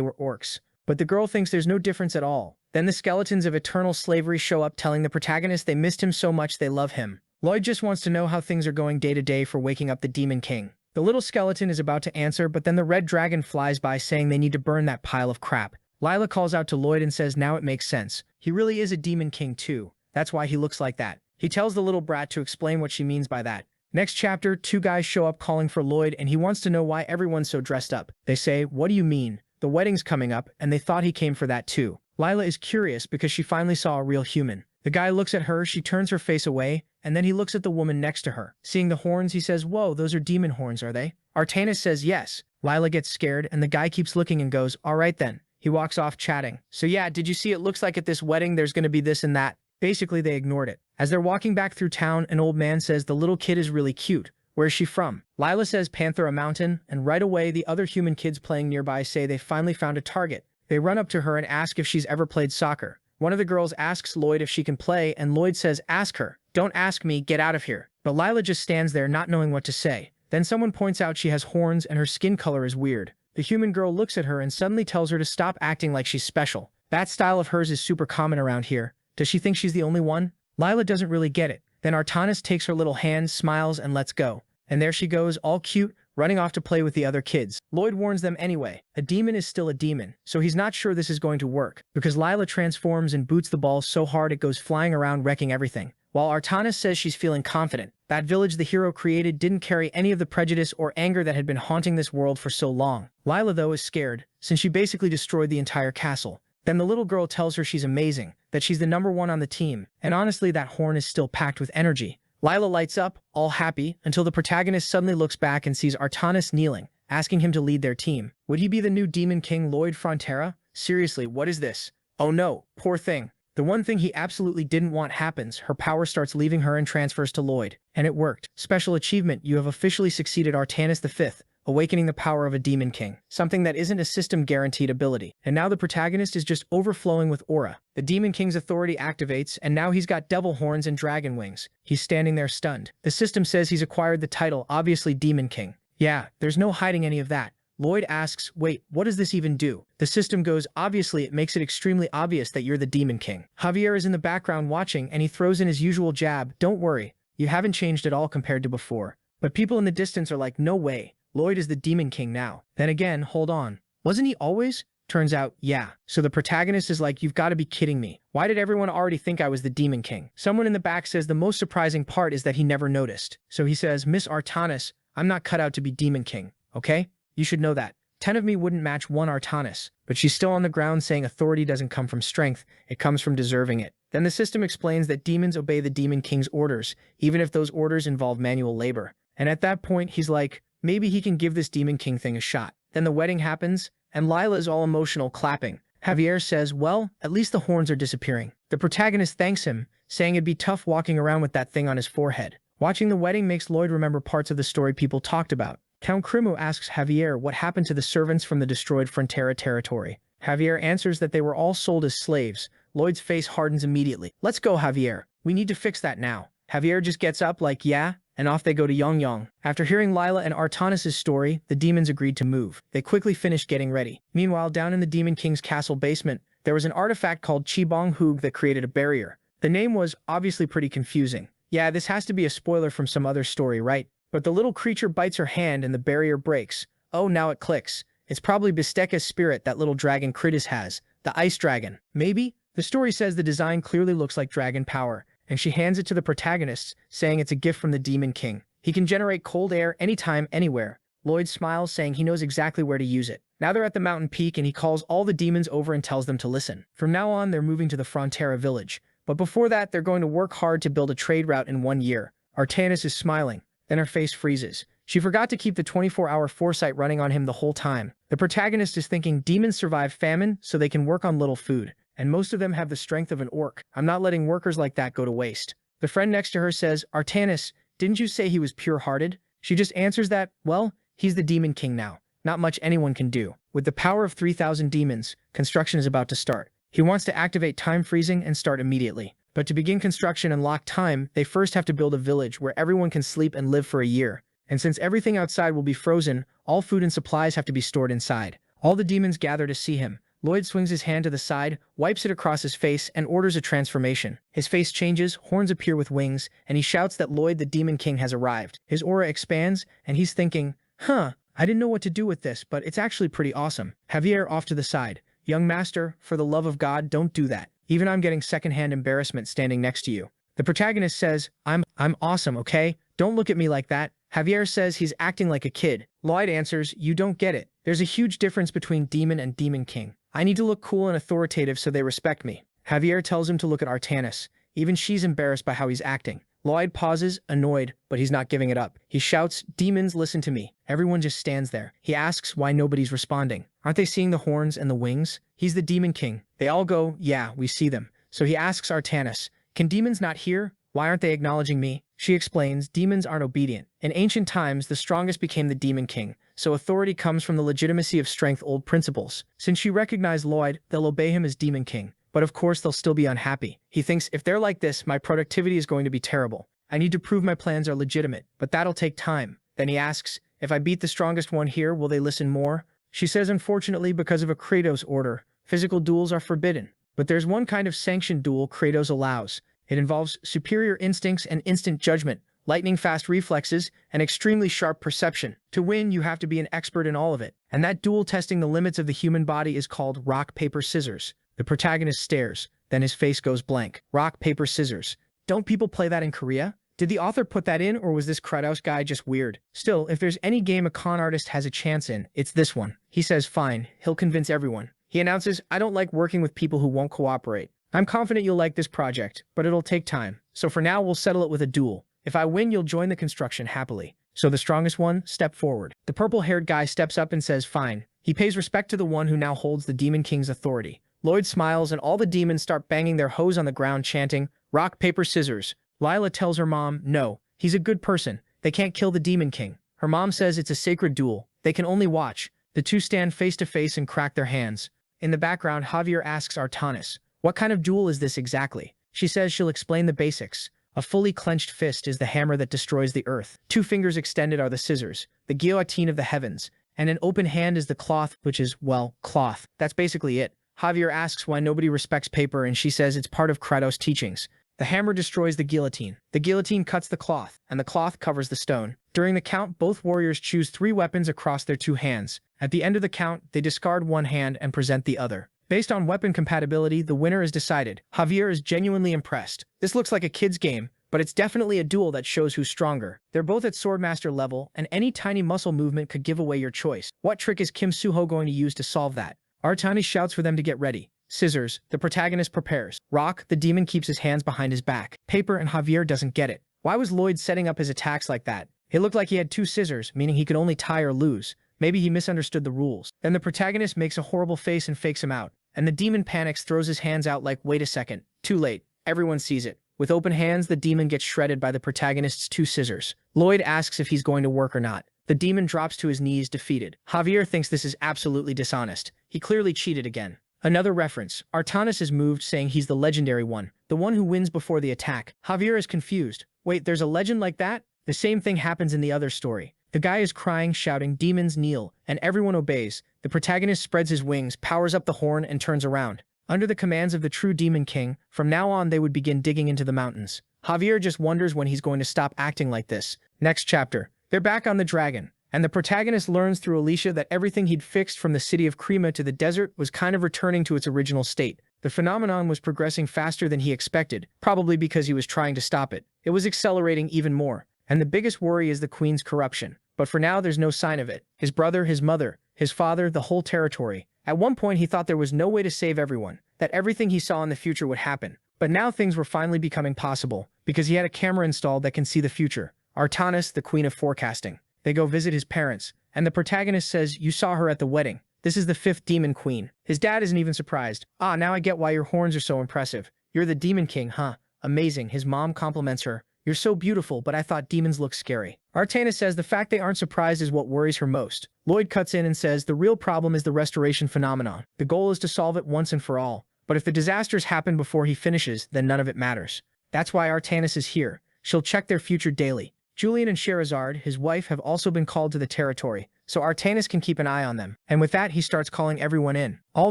were orcs. But the girl thinks there's no difference at all. Then the skeletons of eternal slavery show up telling the protagonist they missed him so much they love him. Lloyd just wants to know how things are going day to day for waking up the Demon King. The little skeleton is about to answer, but then the red dragon flies by saying they need to burn that pile of crap. Lila calls out to Lloyd and says now it makes sense. He really is a Demon King too. That's why he looks like that. He tells the little brat to explain what she means by that. Next chapter, two guys show up calling for Lloyd and he wants to know why everyone's so dressed up. They say, what do you mean? The wedding's coming up, and they thought he came for that too. Lila is curious because she finally saw a real human. The guy looks at her, she turns her face away, and then he looks at the woman next to her. Seeing the horns, he says, whoa, those are demon horns, are they? Artanis says yes. Lila gets scared, and the guy keeps looking and goes, all right then. He walks off chatting. So yeah, did you see it looks like at this wedding there's gonna be this and that? Basically, they ignored it. As they're walking back through town, an old man says the little kid is really cute. Where's she from? Lila says Panthera Mountain, and right away the other human kids playing nearby say they finally found a target. They run up to her and ask if she's ever played soccer. One of the girls asks Lloyd if she can play, and Lloyd says, ask her. Don't ask me, get out of here. But Lila just stands there not knowing what to say. Then someone points out she has horns and her skin color is weird. The human girl looks at her and suddenly tells her to stop acting like she's special. That style of hers is super common around here. Does she think she's the only one? Lila doesn't really get it. Then Artanis takes her little hand, smiles, and lets go. And there she goes, all cute, running off to play with the other kids. Lloyd warns them anyway. A demon is still a demon, so he's not sure this is going to work, because Lila transforms and boots the ball so hard it goes flying around wrecking everything. While Artanis says she's feeling confident. That village the hero created didn't carry any of the prejudice or anger that had been haunting this world for so long. Lila, though, is scared, since she basically destroyed the entire castle. Then the little girl tells her she's amazing, that she's the #1 on the team, and honestly that horn is still packed with energy. Lila lights up, all happy, until the protagonist suddenly looks back and sees Artanis kneeling, asking him to lead their team. Would he be the new Demon King Lloyd Frontera? Seriously, what is this? Oh no, poor thing. The one thing he absolutely didn't want happens, her power starts leaving her and transfers to Lloyd. And it worked. Special achievement, you have officially succeeded Artanis V, awakening the power of a Demon King. Something that isn't a system-guaranteed ability. And now the protagonist is just overflowing with aura. The Demon King's authority activates, and now he's got devil horns and dragon wings. He's standing there stunned. The system says he's acquired the title, obviously Demon King. Yeah, there's no hiding any of that. Lloyd asks, wait, what does this even do? The system goes, obviously it makes it extremely obvious that you're the Demon King. Javier is in the background watching, and he throws in his usual jab, don't worry, you haven't changed at all compared to before. But people in the distance are like, no way. Lloyd is the Demon King now. Then again, hold on. Wasn't he always? Turns out, yeah. So the protagonist is like, you've got to be kidding me. Why did everyone already think I was the Demon King? Someone in the back says the most surprising part is that he never noticed. So he says, Miss Artanis, I'm not cut out to be Demon King, okay? You should know that. 10 of me wouldn't match one Artanis. But she's still on the ground saying authority doesn't come from strength, it comes from deserving it. Then the system explains that demons obey the Demon King's orders, even if those orders involve manual labor. And at that point, he's like, maybe he can give this Demon King thing a shot. Then the wedding happens, and Lila is all emotional clapping, Javier says, well, at least the horns are disappearing. The protagonist thanks him, saying it'd be tough walking around with that thing on his forehead. Watching the wedding makes Lloyd remember parts of the story people talked about. Count Crimu asks Javier what happened to the servants from the destroyed Frontera territory. Javier answers that they were all sold as slaves. Lloyd's face hardens immediately. Let's go, Javier. We need to fix that now. Javier just gets up like, yeah, and off they go to Yongyong. After hearing Lila and Artanis' story, the demons agreed to move. They quickly finished getting ready. Meanwhile, down in the Demon King's castle basement, there was an artifact called Chibong Hoog that created a barrier. The name was obviously pretty confusing. Yeah, this has to be a spoiler from some other story, right? But the little creature bites her hand and the barrier breaks. Oh, now it clicks. It's probably Bisteka's spirit that little dragon Kritis has. The ice dragon. Maybe? The story says the design clearly looks like dragon power, and she hands it to the protagonists, saying it's a gift from the Demon King. He can generate cold air anytime, anywhere. Lloyd smiles, saying he knows exactly where to use it. Now they're at the mountain peak and he calls all the demons over and tells them to listen. From now on, they're moving to the Frontera village. But before that, they're going to work hard to build a trade route in 1 year. Artanis is smiling. Then her face freezes. She forgot to keep the 24-hour foresight running on him the whole time. The protagonist is thinking demons survive famine so they can work on little food. And most of them have the strength of an orc. I'm not letting workers like that go to waste. The friend next to her says, Artanis, didn't you say he was pure-hearted? She just answers that, well, he's the Demon King now. Not much anyone can do. With the power of 3,000 demons, construction is about to start. He wants to activate time freezing and start immediately. But to begin construction and lock time, they first have to build a village where everyone can sleep and live for a year. And since everything outside will be frozen, all food and supplies have to be stored inside. All the demons gather to see him. Lloyd swings his hand to the side, wipes it across his face, and orders a transformation. His face changes, horns appear with wings, and he shouts that Lloyd the Demon King has arrived. His aura expands, and he's thinking, I didn't know what to do with this, but it's actually pretty awesome. Javier off to the side. Young master, for the love of God, don't do that. Even I'm getting secondhand embarrassment standing next to you. The protagonist says, I'm awesome, okay? Don't look at me like that. Javier says he's acting like a kid. Lloyd answers, you don't get it. There's a huge difference between demon and demon king. I need to look cool and authoritative so they respect me. Javier tells him to look at Artanis. Even she's embarrassed by how he's acting. Lloyd pauses, annoyed, but he's not giving it up. He shouts, demons, listen to me. Everyone just stands there. He asks why nobody's responding. Aren't they seeing the horns and the wings? He's the Demon King. They all go, yeah, we see them. So he asks Artanis, can demons not hear? Why aren't they acknowledging me? She explains, demons aren't obedient. In ancient times, the strongest became the Demon King, so authority comes from the legitimacy of strength old principles. Since she recognized Lloyd, they'll obey him as Demon King. But of course they'll still be unhappy. He thinks, if they're like this, my productivity is going to be terrible. I need to prove my plans are legitimate, but that'll take time. Then he asks, if I beat the strongest one here, will they listen more? She says, unfortunately, because of a Kratos order, physical duels are forbidden. But there's one kind of sanctioned duel Kratos allows. It involves superior instincts and instant judgment, lightning-fast reflexes, and extremely sharp perception. To win, you have to be an expert in all of it. And that duel testing the limits of the human body is called rock, paper, scissors. The protagonist stares, then his face goes blank. Rock, paper, scissors. Don't people play that in Korea? Did the author put that in, or was this Kratos guy just weird? Still, if there's any game a con artist has a chance in, it's this one. He says fine, he'll convince everyone. He announces, I don't like working with people who won't cooperate. I'm confident you'll like this project, but it'll take time. So for now, we'll settle it with a duel. If I win, you'll join the construction happily. So the strongest one, step forward. The purple-haired guy steps up and says fine. He pays respect to the one who now holds the Demon King's authority. Lloyd smiles and all the demons start banging their hoes on the ground chanting, rock, paper, scissors. Lila tells her mom, no, he's a good person. They can't kill the Demon King. Her mom says it's a sacred duel. They can only watch. The two stand face to face and crack their hands. In the background, Javier asks Artanis, what kind of duel is this exactly? She says she'll explain the basics. A fully clenched fist is the hammer that destroys the earth. 2 fingers extended are the scissors, the guillotine of the heavens. And an open hand is the cloth, which is, well, cloth. That's basically it. Javier asks why nobody respects paper and she says it's part of Kratos' teachings. The hammer destroys the guillotine. The guillotine cuts the cloth, and the cloth covers the stone. During the count, both warriors choose 3 weapons across their 2 hands. At the end of the count, they discard one hand and present the other. Based on weapon compatibility, the winner is decided. Javier is genuinely impressed. This looks like a kid's game, but it's definitely a duel that shows who's stronger. They're both at Swordmaster level, and any tiny muscle movement could give away your choice. What trick is Kim Suho going to use to solve that? Artani shouts for them to get ready. Scissors, the protagonist prepares. Rock, the demon keeps his hands behind his back. Paper, and Javier doesn't get it. Why was Lloyd setting up his attacks like that? It looked like he had 2 scissors, meaning he could only tie or lose. Maybe he misunderstood the rules. Then the protagonist makes a horrible face and fakes him out. and the demon panics, throws his hands out like, wait a second, too late. Everyone sees it. With open hands, the demon gets shredded by the protagonist's two scissors. Lloyd asks if he's going to work or not. The demon drops to his knees, defeated. Javier thinks this is absolutely dishonest. He clearly cheated again. Another reference. Artanis is moved, saying he's the legendary one, the one who wins before the attack. Javier is confused. Wait, there's a legend like that? The same thing happens in the other story. The guy is crying, shouting, demons kneel, and everyone obeys. The protagonist spreads his wings, powers up the horn, and turns around. Under the commands of the true Demon King, from now on they would begin digging into the mountains. Javier just wonders when he's going to stop acting like this. Next chapter. They're back on the dragon, and the protagonist learns through Alicia that everything he'd fixed from the city of Crema to the desert was kind of returning to its original state. The phenomenon was progressing faster than he expected, probably because he was trying to stop it. It was accelerating even more, and the biggest worry is the queen's corruption. But for now, there's no sign of it. His brother, his mother, his father, the whole territory. At one point, he thought there was no way to save everyone, that everything he saw in the future would happen. But now things were finally becoming possible, because he had a camera installed that can see the future. Artanis, the queen of forecasting. They go visit his parents, and the protagonist says, you saw her at the wedding. This is the 5th demon queen. His dad isn't even surprised. Ah, now I get why your horns are so impressive. You're the demon king, huh? Amazing. His mom compliments her. You're so beautiful, but I thought demons look scary. Artanis says the fact they aren't surprised is what worries her most. Lloyd cuts in and says the real problem is the restoration phenomenon. The goal is to solve it once and for all. But if the disasters happen before he finishes, then none of it matters. That's why Artanis is here. She'll check their future daily. Julian and Sherazade, his wife, have also been called to the territory, so Artanis can keep an eye on them. And with that, he starts calling everyone in. All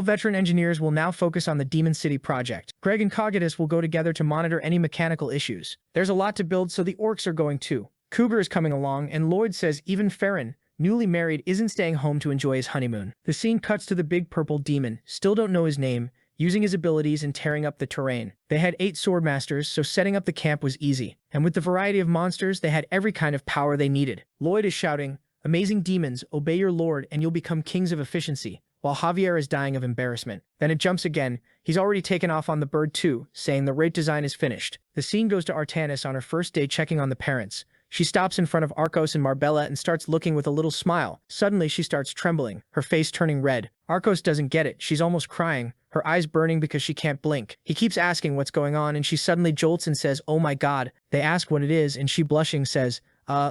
veteran engineers will now focus on the Demon City project. Greg and Cogitus will go together to monitor any mechanical issues. There's a lot to build, so the orcs are going too. Cougar is coming along, and Lloyd says even Farron, newly married, isn't staying home to enjoy his honeymoon. The scene cuts to the big purple demon, still don't know his name, using his abilities and tearing up the terrain. They had 8 swordmasters, so setting up the camp was easy. And with the variety of monsters, they had every kind of power they needed. Lloyd is shouting, amazing demons, obey your lord and you'll become kings of efficiency, while Javier is dying of embarrassment. Then it jumps again. He's already taken off on the bird too, saying the rate design is finished. The scene goes to Artanis on her first day checking on the parents. She stops in front of Arcos and Marbella and starts looking with a little smile. Suddenly, she starts trembling, her face turning red. Arcos doesn't get it. She's almost crying, her eyes burning because she can't blink. He keeps asking what's going on, and she suddenly jolts and says, oh my god. They ask what it is, and she, blushing, says,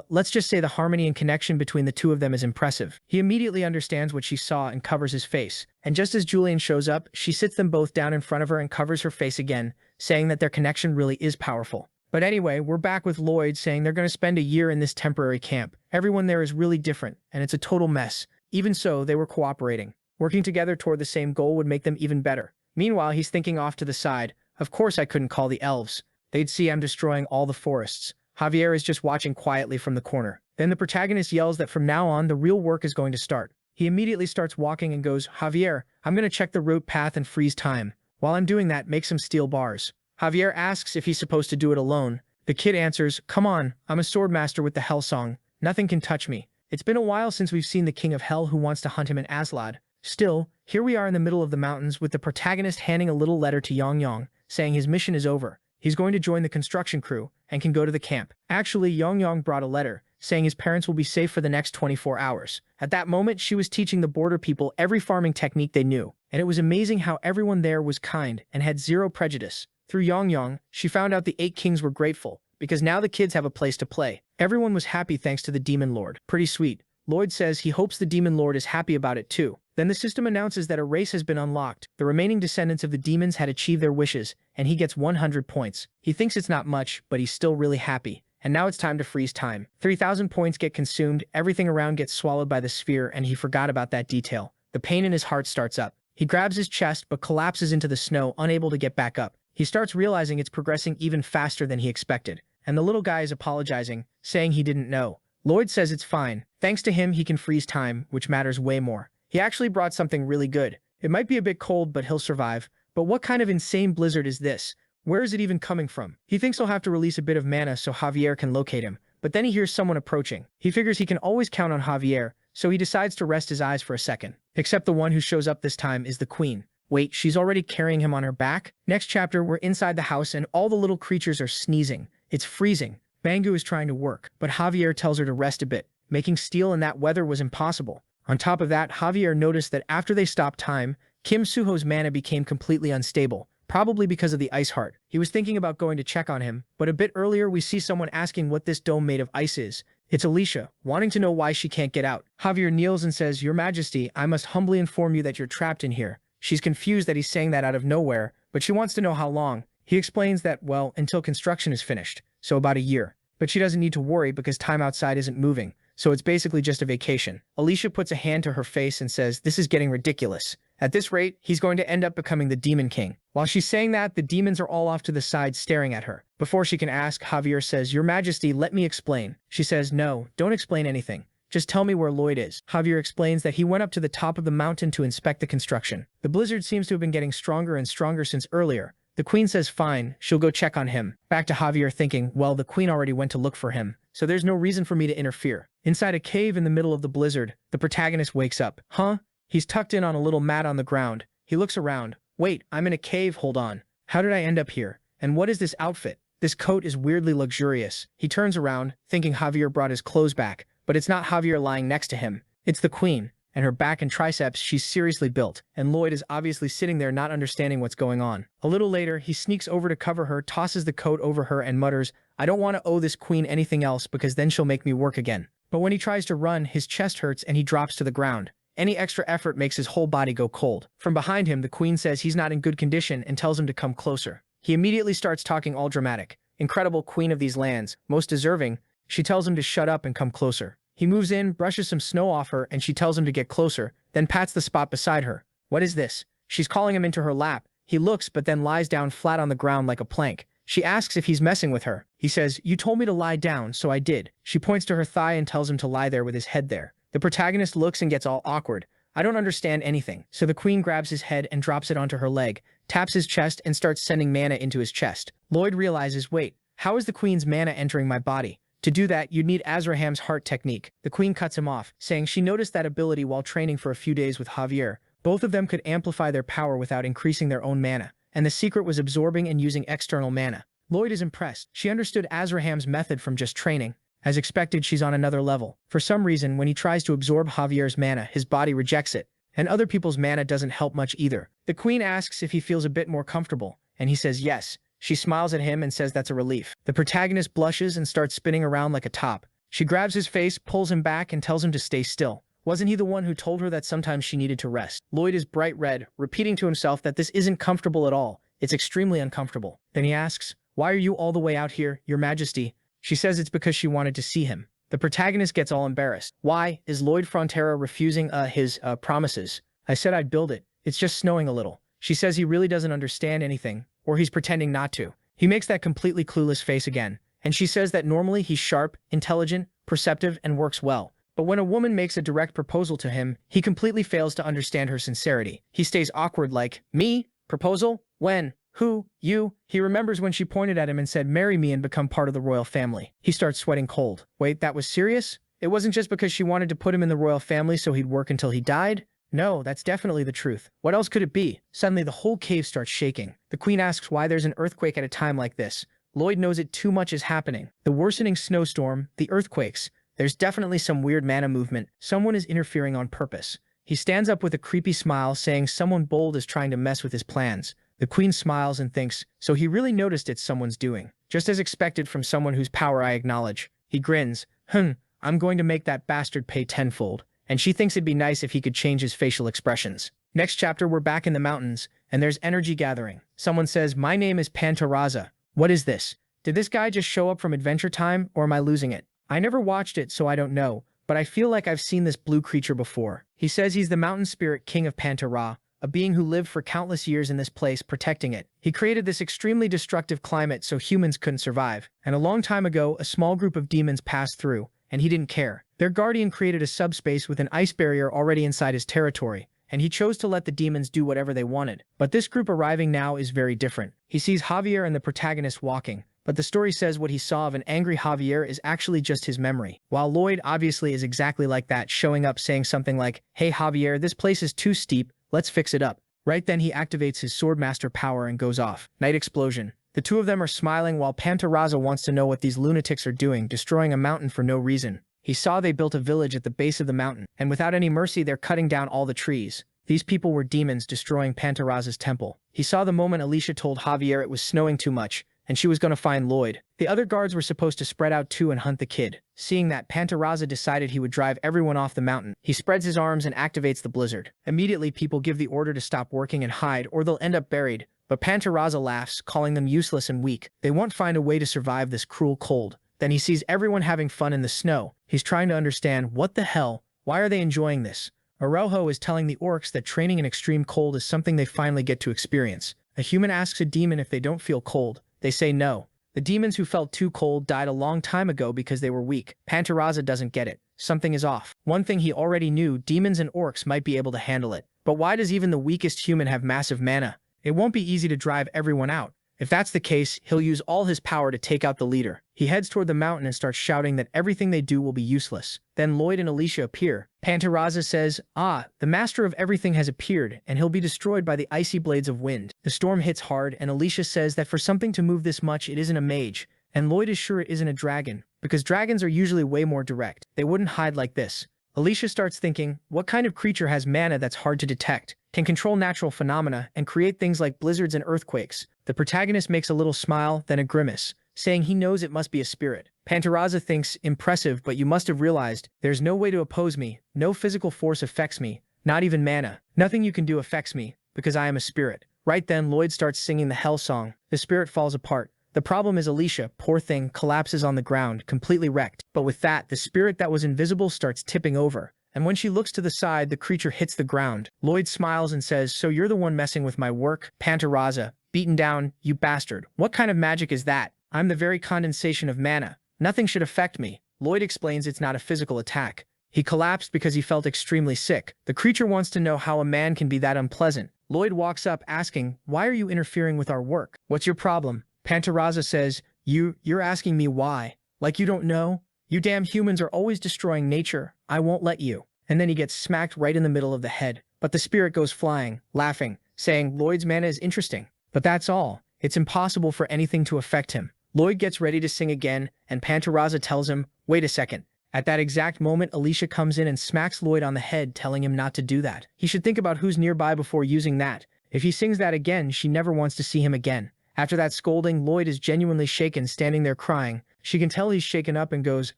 let's just say the harmony and connection between the two of them is impressive. He immediately understands what she saw and covers his face. And just as Julian shows up, she sits them both down in front of her and covers her face again, saying that their connection really is powerful. But anyway, we're back with Lloyd saying they're going to spend a year in this temporary camp. Everyone there is really different, and it's a total mess. Even so, they were cooperating. Working together toward the same goal would make them even better. Meanwhile, he's thinking off to the side. Of course I couldn't call the elves. They'd see I'm destroying all the forests. Javier is just watching quietly from the corner. Then the protagonist yells that from now on, the real work is going to start. He immediately starts walking and goes, Javier, I'm going to check the route path and freeze time. While I'm doing that, make some steel bars. Javier asks if he's supposed to do it alone. The kid answers, come on, I'm a swordmaster with the Hell Song. Nothing can touch me. It's been a while since we've seen the King of Hell who wants to hunt him in Aslad. Still, here we are in the middle of the mountains with the protagonist handing a little letter to Yong Yong, saying his mission is over. He's going to join the construction crew and can go to the camp. Actually, Yong Yong brought a letter, saying his parents will be safe for the next 24 hours. At that moment, she was teaching the border people every farming technique they knew, and it was amazing how everyone there was kind and had zero prejudice. Through Yong Yong, she found out the 8 kings were grateful, because now the kids have a place to play. Everyone was happy thanks to the Demon Lord. Pretty sweet. Lloyd says he hopes the Demon Lord is happy about it too. Then the system announces that a race has been unlocked. The remaining descendants of the demons had achieved their wishes, and he gets 100 points. He thinks it's not much, but he's still really happy. And now it's time to freeze time. 3,000 points get consumed, everything around gets swallowed by the sphere, and he forgot about that detail. The pain in his heart starts up. He grabs his chest but collapses into the snow, unable to get back up. He starts realizing it's progressing even faster than he expected, and the little guy is apologizing, saying he didn't know. Lloyd says it's fine. Thanks to him, he can freeze time, which matters way more. He actually brought something really good. It might be a bit cold, but he'll survive. But what kind of insane blizzard is this? Where is it even coming from? He thinks he'll have to release a bit of mana so Javier can locate him, but then he hears someone approaching. He figures he can always count on Javier, so he decides to rest his eyes for a second. Except the one who shows up this time is the queen. Wait, she's already carrying him on her back? Next chapter, we're inside the house and all the little creatures are sneezing. It's freezing. Bangu is trying to work, but Javier tells her to rest a bit. Making steel in that weather was impossible. On top of that, Javier noticed that after they stopped time, Kim Suho's mana became completely unstable, probably because of the ice heart. He was thinking about going to check on him, but a bit earlier we see someone asking what this dome made of ice is. It's Alicia, wanting to know why she can't get out. Javier kneels and says, "Your Majesty, I must humbly inform you that you're trapped in here." She's confused that he's saying that out of nowhere, but she wants to know how long. He explains that, well, until construction is finished, so about a year. But she doesn't need to worry because time outside isn't moving, so it's basically just a vacation. Alicia puts a hand to her face and says, "This is getting ridiculous. At this rate, he's going to end up becoming the Demon King." While she's saying that, the demons are all off to the side staring at her. Before she can ask, Javier says, "Your Majesty, let me explain." She says, "No, don't explain anything. Just tell me where Lloyd is." Javier explains that he went up to the top of the mountain to inspect the construction. The blizzard seems to have been getting stronger and stronger since earlier. The queen says fine, she'll go check on him. Back to Javier thinking, well, the queen already went to look for him, so there's no reason for me to interfere. Inside a cave in the middle of the blizzard, the protagonist wakes up. Huh? He's tucked in on a little mat on the ground. He looks around. Wait, I'm in a cave, hold on. How did I end up here? And what is this outfit? This coat is weirdly luxurious. He turns around, thinking Javier brought his clothes back, but it's not Javier lying next to him. It's the queen. And her back and triceps, she's seriously built, and Lloyd is obviously sitting there not understanding what's going on. A little later, he sneaks over to cover her, tosses the coat over her, and mutters, "I don't want to owe this queen anything else because then she'll make me work again." But when he tries to run, his chest hurts and he drops to the ground. Any extra effort makes his whole body go cold. From behind him, the queen says he's not in good condition and tells him to come closer. He immediately starts talking all dramatic. "Incredible queen of these lands, most deserving." She tells him to shut up and come closer. He moves in, brushes some snow off her, and she tells him to get closer, then pats the spot beside her. What is this? She's calling him into her lap. He looks but then lies down flat on the ground like a plank. She asks if he's messing with her. He says, "You told me to lie down, so I did." She points to her thigh and tells him to lie there with his head there. The protagonist looks and gets all awkward. "I don't understand anything." So the queen grabs his head and drops it onto her leg, taps his chest and starts sending mana into his chest. Lloyd realizes, wait, how is the queen's mana entering my body? To do that, you'd need Azraham's heart technique. The queen cuts him off, saying she noticed that ability while training for a few days with Javier. Both of them could amplify their power without increasing their own mana, and the secret was absorbing and using external mana. Lloyd is impressed. She understood Azraham's method from just training. As expected, she's on another level. For some reason, when he tries to absorb Javier's mana, his body rejects it, and other people's mana doesn't help much either. The queen asks if he feels a bit more comfortable, and he says yes. She smiles at him and says that's a relief. The protagonist blushes and starts spinning around like a top. She grabs his face, pulls him back, and tells him to stay still. Wasn't he the one who told her that sometimes she needed to rest? Lloyd is bright red, repeating to himself that this isn't comfortable at all. It's extremely uncomfortable. Then he asks, "Why are you all the way out here, Your Majesty?" She says it's because she wanted to see him. The protagonist gets all embarrassed. Why is Lloyd Frontera refusing his promises? "I said I'd build it. It's just snowing a little." She says he really doesn't understand anything, or he's pretending not to. He makes that completely clueless face again, and she says that normally he's sharp, intelligent, perceptive, and works well. But when a woman makes a direct proposal to him, he completely fails to understand her sincerity. He stays awkward like, "Me? Proposal? When? Who? You?" He remembers when she pointed at him and said, "Marry me and become part of the royal family." He starts sweating cold. Wait, that was serious? It wasn't just because she wanted to put him in the royal family so he'd work until he died? No, that's definitely the truth. What else could it be? Suddenly, the whole cave starts shaking. The queen asks why there's an earthquake at a time like this. Lloyd knows it too much is happening. The worsening snowstorm, the earthquakes. There's definitely some weird mana movement. Someone is interfering on purpose. He stands up with a creepy smile, saying someone bold is trying to mess with his plans. The queen smiles and thinks, so he really noticed it's someone's doing. Just as expected from someone whose power I acknowledge. He grins. I'm going to make that bastard pay tenfold. And she thinks it'd be nice if he could change his facial expressions. Next chapter, we're back in the mountains, and there's energy gathering. Someone says, "My name is Pantaraza." What is this? Did this guy just show up from Adventure Time, or am I losing it? I never watched it, so I don't know, but I feel like I've seen this blue creature before. He says he's the mountain spirit king of Pantara, a being who lived for countless years in this place, protecting it. He created this extremely destructive climate so humans couldn't survive, and a long time ago, a small group of demons passed through, and he didn't care. Their guardian created a subspace with an ice barrier already inside his territory, and he chose to let the demons do whatever they wanted. But this group arriving now is very different. He sees Javier and the protagonist walking, but the story says what he saw of an angry Javier is actually just his memory. While Lloyd obviously is exactly like that, showing up saying something like, "Hey Javier, this place is too steep, let's fix it up." Right then he activates his Swordmaster power and goes off. Night explosion. The two of them are smiling while Pantaraza wants to know what these lunatics are doing, destroying a mountain for no reason. He saw they built a village at the base of the mountain, and without any mercy they're cutting down all the trees. These people were demons destroying Panteraza's temple. He saw the moment Alicia told Javier it was snowing too much, and she was going to find Lloyd. The other guards were supposed to spread out too and hunt the kid. Seeing that, Panteraza decided he would drive everyone off the mountain. He spreads his arms and activates the blizzard. Immediately, people give the order to stop working and hide, or they'll end up buried. But Panteraza laughs, calling them useless and weak. They won't find a way to survive this cruel cold. Then he sees everyone having fun in the snow. He's trying to understand, what the hell? Why are they enjoying this? Araujo is telling the orcs that training in extreme cold is something they finally get to experience. A human asks a demon if they don't feel cold. They say no. The demons who felt too cold died a long time ago because they were weak. Panteraza doesn't get it. Something is off. One thing he already knew, demons and orcs might be able to handle it. But why does even the weakest human have massive mana? It won't be easy to drive everyone out. If that's the case, he'll use all his power to take out the leader. He heads toward the mountain and starts shouting that everything they do will be useless. Then Lloyd and Alicia appear. Panteraza says, the master of everything has appeared, and he'll be destroyed by the icy blades of wind. The storm hits hard, and Alicia says that for something to move this much, it isn't a mage. And Lloyd is sure it isn't a dragon, because dragons are usually way more direct. They wouldn't hide like this. Alicia starts thinking, what kind of creature has mana that's hard to detect, can control natural phenomena, and create things like blizzards and earthquakes? The protagonist makes a little smile, then a grimace, saying he knows it must be a spirit. Panteraza thinks, impressive, but you must have realized, there's no way to oppose me, no physical force affects me, not even mana. Nothing you can do affects me, because I am a spirit. Right then, Lloyd starts singing the hell song. The spirit falls apart. The problem is Alicia, poor thing, collapses on the ground, completely wrecked. But with that, the spirit that was invisible starts tipping over. And when she looks to the side, the creature hits the ground. Lloyd smiles and says, so you're the one messing with my work? Panteraza, beaten down, you bastard. What kind of magic is that? I'm the very condensation of mana. Nothing should affect me. Lloyd explains it's not a physical attack. He collapsed because he felt extremely sick. The creature wants to know how a man can be that unpleasant. Lloyd walks up asking, why are you interfering with our work? What's your problem? Panteraza says, you're asking me why? Like you don't know? You damn humans are always destroying nature. I won't let you. And then he gets smacked right in the middle of the head. But the spirit goes flying, laughing, saying Lloyd's mana is interesting. But that's all. It's impossible for anything to affect him. Lloyd gets ready to sing again, and Panteraza tells him, wait a second. At that exact moment, Alicia comes in and smacks Lloyd on the head, telling him not to do that. He should think about who's nearby before using that. If he sings that again, she never wants to see him again. After that scolding, Lloyd is genuinely shaken, standing there crying. She can tell he's shaken up and goes,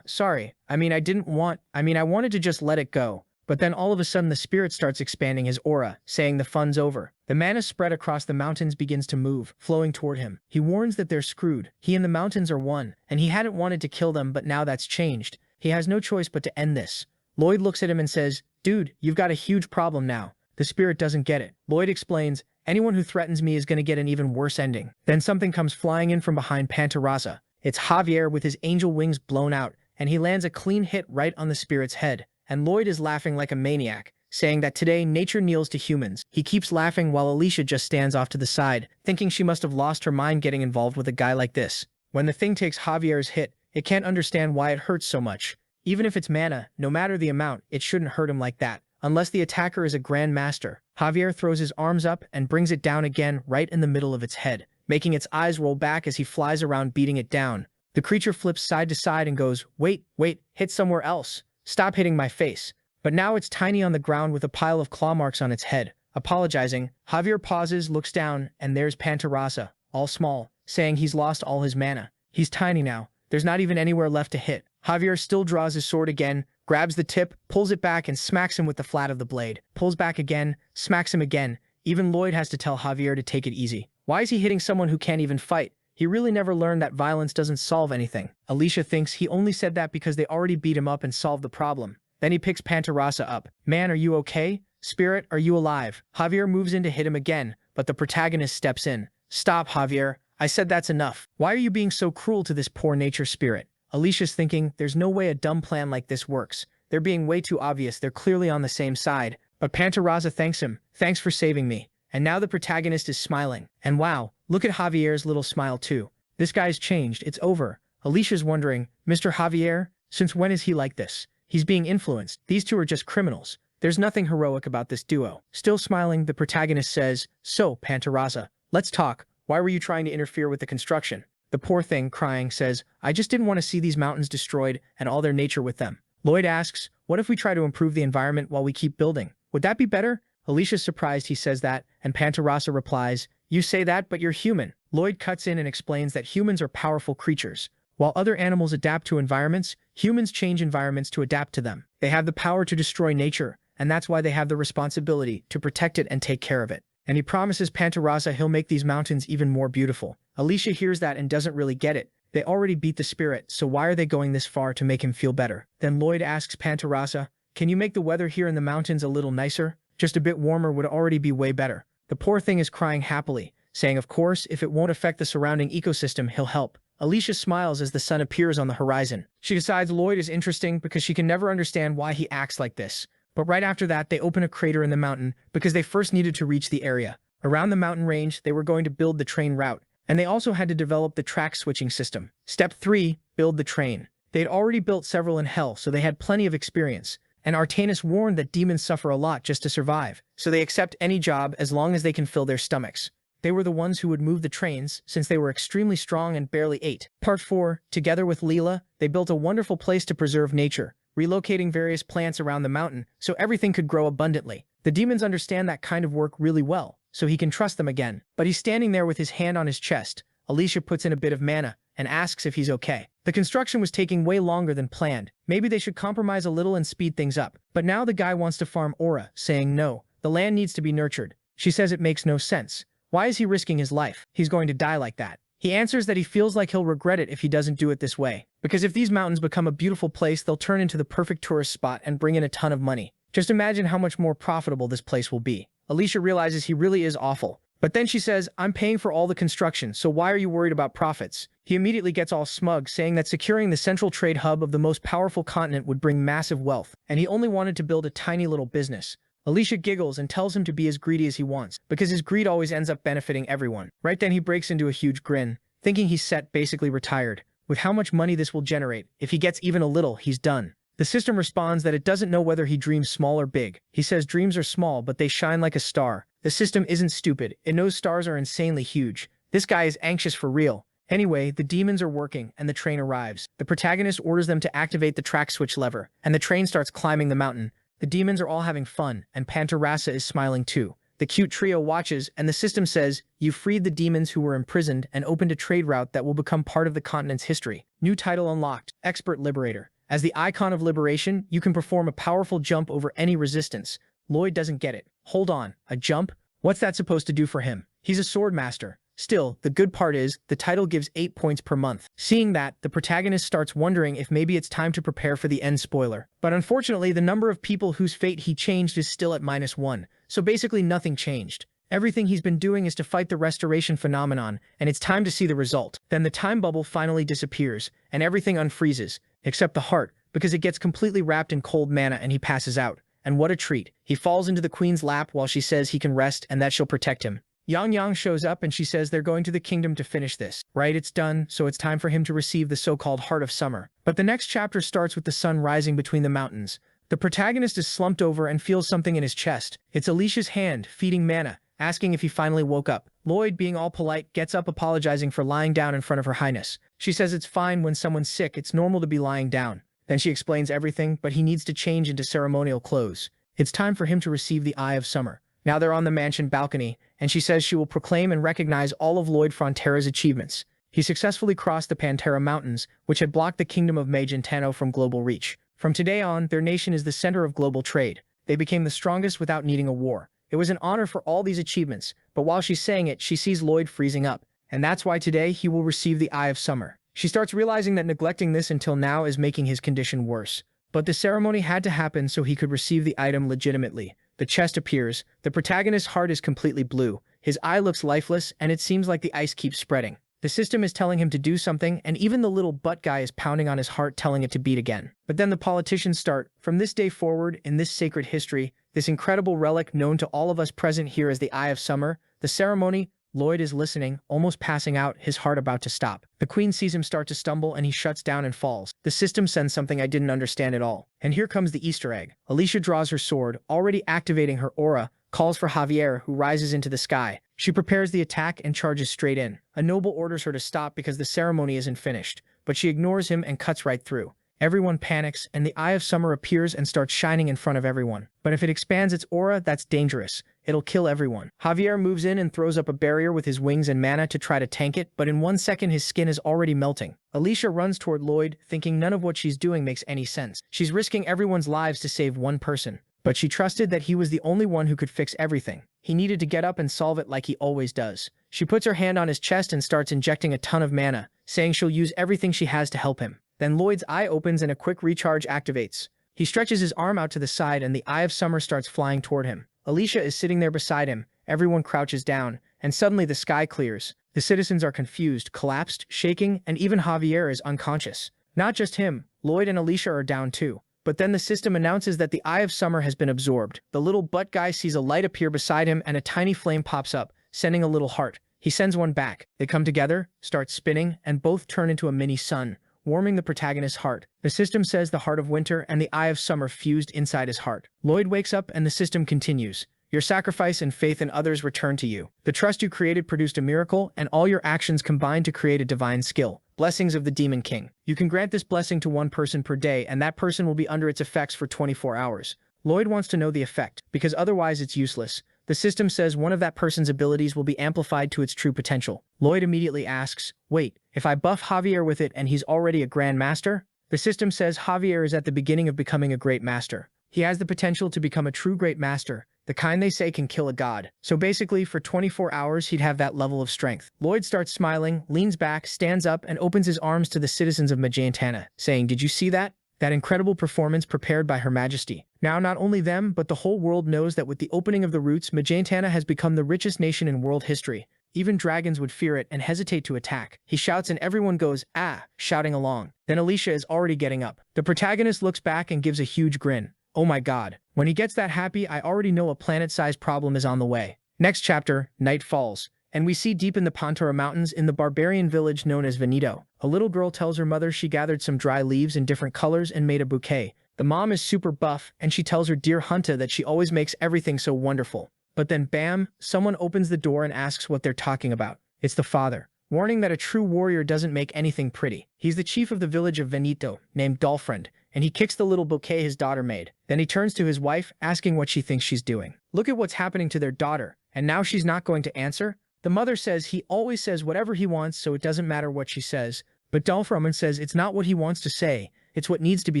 sorry. I wanted to just let it go. But then all of a sudden the spirit starts expanding his aura, saying the fun's over. The mana spread across the mountains begins to move, flowing toward him. He warns that they're screwed. He and the mountains are one, and he hadn't wanted to kill them, but now that's changed. He has no choice but to end this. Lloyd looks at him and says, dude, you've got a huge problem now. The spirit doesn't get it. Lloyd explains, anyone who threatens me is going to get an even worse ending. Then something comes flying in from behind Panteraza. It's Javier with his angel wings blown out, and he lands a clean hit right on the spirit's head. And Lloyd is laughing like a maniac, saying that today nature kneels to humans. He keeps laughing while Alicia just stands off to the side, thinking she must have lost her mind getting involved with a guy like this. When the thing takes Javier's hit, it can't understand why it hurts so much. Even if it's mana, no matter the amount, it shouldn't hurt him like that, unless the attacker is a grand master. Javier throws his arms up and brings it down again right in the middle of its head, making its eyes roll back as he flies around beating it down. The creature flips side to side and goes, wait, hit somewhere else. Stop hitting my face. But now it's tiny on the ground with a pile of claw marks on its head. Apologizing, Javier pauses, looks down, and there's Panteraza, all small, saying he's lost all his mana. He's tiny now. There's not even anywhere left to hit. Javier still draws his sword again, grabs the tip, pulls it back, and smacks him with the flat of the blade. Pulls back again, smacks him again. Even Lloyd has to tell Javier to take it easy. Why is he hitting someone who can't even fight? He really never learned that violence doesn't solve anything. Alicia thinks he only said that because they already beat him up and solved the problem. Then he picks Panteraza up. Man, are you okay? Spirit, are you alive? Javier moves in to hit him again, but the protagonist steps in. Stop, Javier. I said that's enough. Why are you being so cruel to this poor nature spirit? Alicia's thinking, there's no way a dumb plan like this works. They're being way too obvious. They're clearly on the same side. But Panteraza thanks him. Thanks for saving me. And now the protagonist is smiling. And wow, look at Javier's little smile too. This guy's changed. It's over. Alicia's wondering, Mr. Javier, since when is he like this? He's being influenced. These two are just criminals. There's nothing heroic about this duo. Still smiling, the protagonist says, so, Panteraza, let's talk. Why were you trying to interfere with the construction? The poor thing, crying, says, I just didn't want to see these mountains destroyed and all their nature with them. Lloyd asks, what if we try to improve the environment while we keep building? Would that be better? Alicia's surprised he says that, and Pantarasa replies, "You say that, but you're human." Lloyd cuts in and explains that humans are powerful creatures. While other animals adapt to environments, humans change environments to adapt to them. They have the power to destroy nature, and that's why they have the responsibility to protect it and take care of it. And he promises Pantarasa he'll make these mountains even more beautiful. Alicia hears that and doesn't really get it. They already beat the spirit, so why are they going this far to make him feel better? Then Lloyd asks Pantarasa, "Can you make the weather here in the mountains a little nicer? Just a bit warmer would already be way better." The poor thing is crying happily, saying of course, if it won't affect the surrounding ecosystem, he'll help. Alicia smiles as the sun appears on the horizon. She decides Lloyd is interesting because she can never understand why he acts like this. But right after that, they open a crater in the mountain because they first needed to reach the area. Around the mountain range, they were going to build the train route, and they also had to develop the track switching system. Step 3, build the train. They had already built several in Hell, so they had plenty of experience. And Artanis warned that demons suffer a lot just to survive, so they accept any job as long as they can fill their stomachs. They were the ones who would move the trains, since they were extremely strong and barely ate. Part 4, together with Leela, they built a wonderful place to preserve nature, relocating various plants around the mountain so everything could grow abundantly. The demons understand that kind of work really well, so he can trust them again. But he's standing there with his hand on his chest. Alicia puts in a bit of mana and asks if he's okay. The construction was taking way longer than planned. Maybe they should compromise a little and speed things up. But now the guy wants to farm Aura, saying no, the land needs to be nurtured. She says it makes no sense. Why is he risking his life? He's going to die like that. He answers that he feels like he'll regret it if he doesn't do it this way. Because if these mountains become a beautiful place, they'll turn into the perfect tourist spot and bring in a ton of money. Just imagine how much more profitable this place will be. Alicia realizes he really is awful. But then she says, "I'm paying for all the construction, so why are you worried about profits?" He immediately gets all smug, saying that securing the central trade hub of the most powerful continent would bring massive wealth, and he only wanted to build a tiny little business. Alicia giggles and tells him to be as greedy as he wants, because his greed always ends up benefiting everyone. Right then he breaks into a huge grin, thinking he's set, basically retired. With how much money this will generate, if he gets even a little, he's done. The system responds that it doesn't know whether he dreams small or big. He says dreams are small, but they shine like a star. The system isn't stupid. It knows stars are insanely huge. This guy is anxious for real. Anyway, the demons are working, and the train arrives. The protagonist orders them to activate the track switch lever, and the train starts climbing the mountain. The demons are all having fun, and Pantarasa is smiling too. The cute trio watches, and the system says, "You freed the demons who were imprisoned and opened a trade route that will become part of the continent's history." New title unlocked, Expert Liberator. As the icon of liberation, you can perform a powerful jump over any resistance. Lloyd doesn't get it. Hold on, a jump? What's that supposed to do for him? He's a sword master. Still, the good part is, the title gives 8 points per month. Seeing that, the protagonist starts wondering if maybe it's time to prepare for the end spoiler. But unfortunately, the number of people whose fate he changed is still at -1, so basically nothing changed. Everything he's been doing is to fight the restoration phenomenon, and it's time to see the result. Then the time bubble finally disappears, and everything unfreezes, except the heart, because it gets completely wrapped in cold mana and he passes out. And what a treat. He falls into the queen's lap while she says he can rest and that she'll protect him. Yang Yang shows up and she says they're going to the kingdom to finish this. Right, it's done, so it's time for him to receive the so-called Heart of Summer. But the next chapter starts with the sun rising between the mountains. The protagonist is slumped over and feels something in his chest. It's Alicia's hand, feeding mana, asking if he finally woke up. Lloyd, being all polite, gets up apologizing for lying down in front of Her Highness. She says it's fine when someone's sick, it's normal to be lying down. Then she explains everything, but he needs to change into ceremonial clothes. It's time for him to receive the Eye of Summer. Now they're on the mansion balcony, and she says she will proclaim and recognize all of Lloyd Frontera's achievements. He successfully crossed the Pantera Mountains, which had blocked the kingdom of Magentano from global reach. From today on, their nation is the center of global trade. They became the strongest without needing a war. It was an honor for all these achievements, but while she's saying it, she sees Lloyd freezing up. And that's why today he will receive the Eye of Summer. She starts realizing that neglecting this until now is making his condition worse. But the ceremony had to happen so he could receive the item legitimately. The chest appears. The protagonist's heart is completely blue. His eye looks lifeless, and it seems like the ice keeps spreading. The system is telling him to do something, and even the little butt guy is pounding on his heart, telling it to beat again. But then the politicians start. From this day forward, in this sacred history, this incredible relic known to all of us present here as the Eye of Summer, the ceremony, Lloyd is listening, almost passing out, his heart about to stop. The queen sees him start to stumble and he shuts down and falls. The system sends something I didn't understand at all. And here comes the Easter egg. Alicia draws her sword, already activating her aura, calls for Javier, who rises into the sky. She prepares the attack and charges straight in. A noble orders her to stop because the ceremony isn't finished, but she ignores him and cuts right through. Everyone panics, and the Eye of Summer appears and starts shining in front of everyone. But if it expands its aura, that's dangerous. It'll kill everyone. Javier moves in and throws up a barrier with his wings and mana to try to tank it, but in 1 second his skin is already melting. Alicia runs toward Lloyd, thinking none of what she's doing makes any sense. She's risking everyone's lives to save one person. But she trusted that he was the only one who could fix everything. He needed to get up and solve it like he always does. She puts her hand on his chest and starts injecting a ton of mana, saying she'll use everything she has to help him. Then Lloyd's eye opens and a quick recharge activates. He stretches his arm out to the side and the Eye of Summer starts flying toward him. Alicia is sitting there beside him, everyone crouches down, and suddenly the sky clears. The citizens are confused, collapsed, shaking, and even Javier is unconscious. Not just him, Lloyd and Alicia are down too. But then the system announces that the Eye of Summer has been absorbed. The little butt guy sees a light appear beside him and a tiny flame pops up, sending a little heart. He sends one back. They come together, start spinning, and both turn into a mini sun, warming the protagonist's heart. The system says the Heart of Winter and the Eye of Summer fused inside his heart. Lloyd wakes up and the system continues. Your sacrifice and faith in others return to you. The trust you created produced a miracle, and all your actions combined to create a divine skill. Blessings of the Demon King. You can grant this blessing to one person per day, and that person will be under its effects for 24 hours. Lloyd wants to know the effect, because otherwise it's useless. The system says one of that person's abilities will be amplified to its true potential. Lloyd immediately asks, wait, if I buff Javier with it and he's already a Grand Master? The system says Javier is at the beginning of becoming a Great Master. He has the potential to become a true Great Master, the kind they say can kill a god. So basically, for 24 hours, he'd have that level of strength. Lloyd starts smiling, leans back, stands up, and opens his arms to the citizens of Magentana, saying, did you see that? That incredible performance prepared by Her Majesty. Now not only them, but the whole world knows that with the opening of the roots, Magentana has become the richest nation in world history. Even dragons would fear it and hesitate to attack. He shouts and everyone goes, ah, shouting along. Then Alicia is already getting up. The protagonist looks back and gives a huge grin. Oh my god. When he gets that happy, I already know a planet-sized problem is on the way. Next chapter, night falls, and we see deep in the Pantora Mountains in the barbarian village known as Veneto. A little girl tells her mother she gathered some dry leaves in different colors and made a bouquet. The mom is super buff, and she tells her dear Hunta that she always makes everything so wonderful. But then bam, someone opens the door and asks what they're talking about. It's the father, warning that a true warrior doesn't make anything pretty. He's the chief of the village of Veneto, named Dolfriend, and he kicks the little bouquet his daughter made. Then he turns to his wife, asking what she thinks she's doing. Look at what's happening to their daughter, and now she's not going to answer? The mother says he always says whatever he wants, so it doesn't matter what she says. But Dolfriend says it's not what he wants to say, it's what needs to be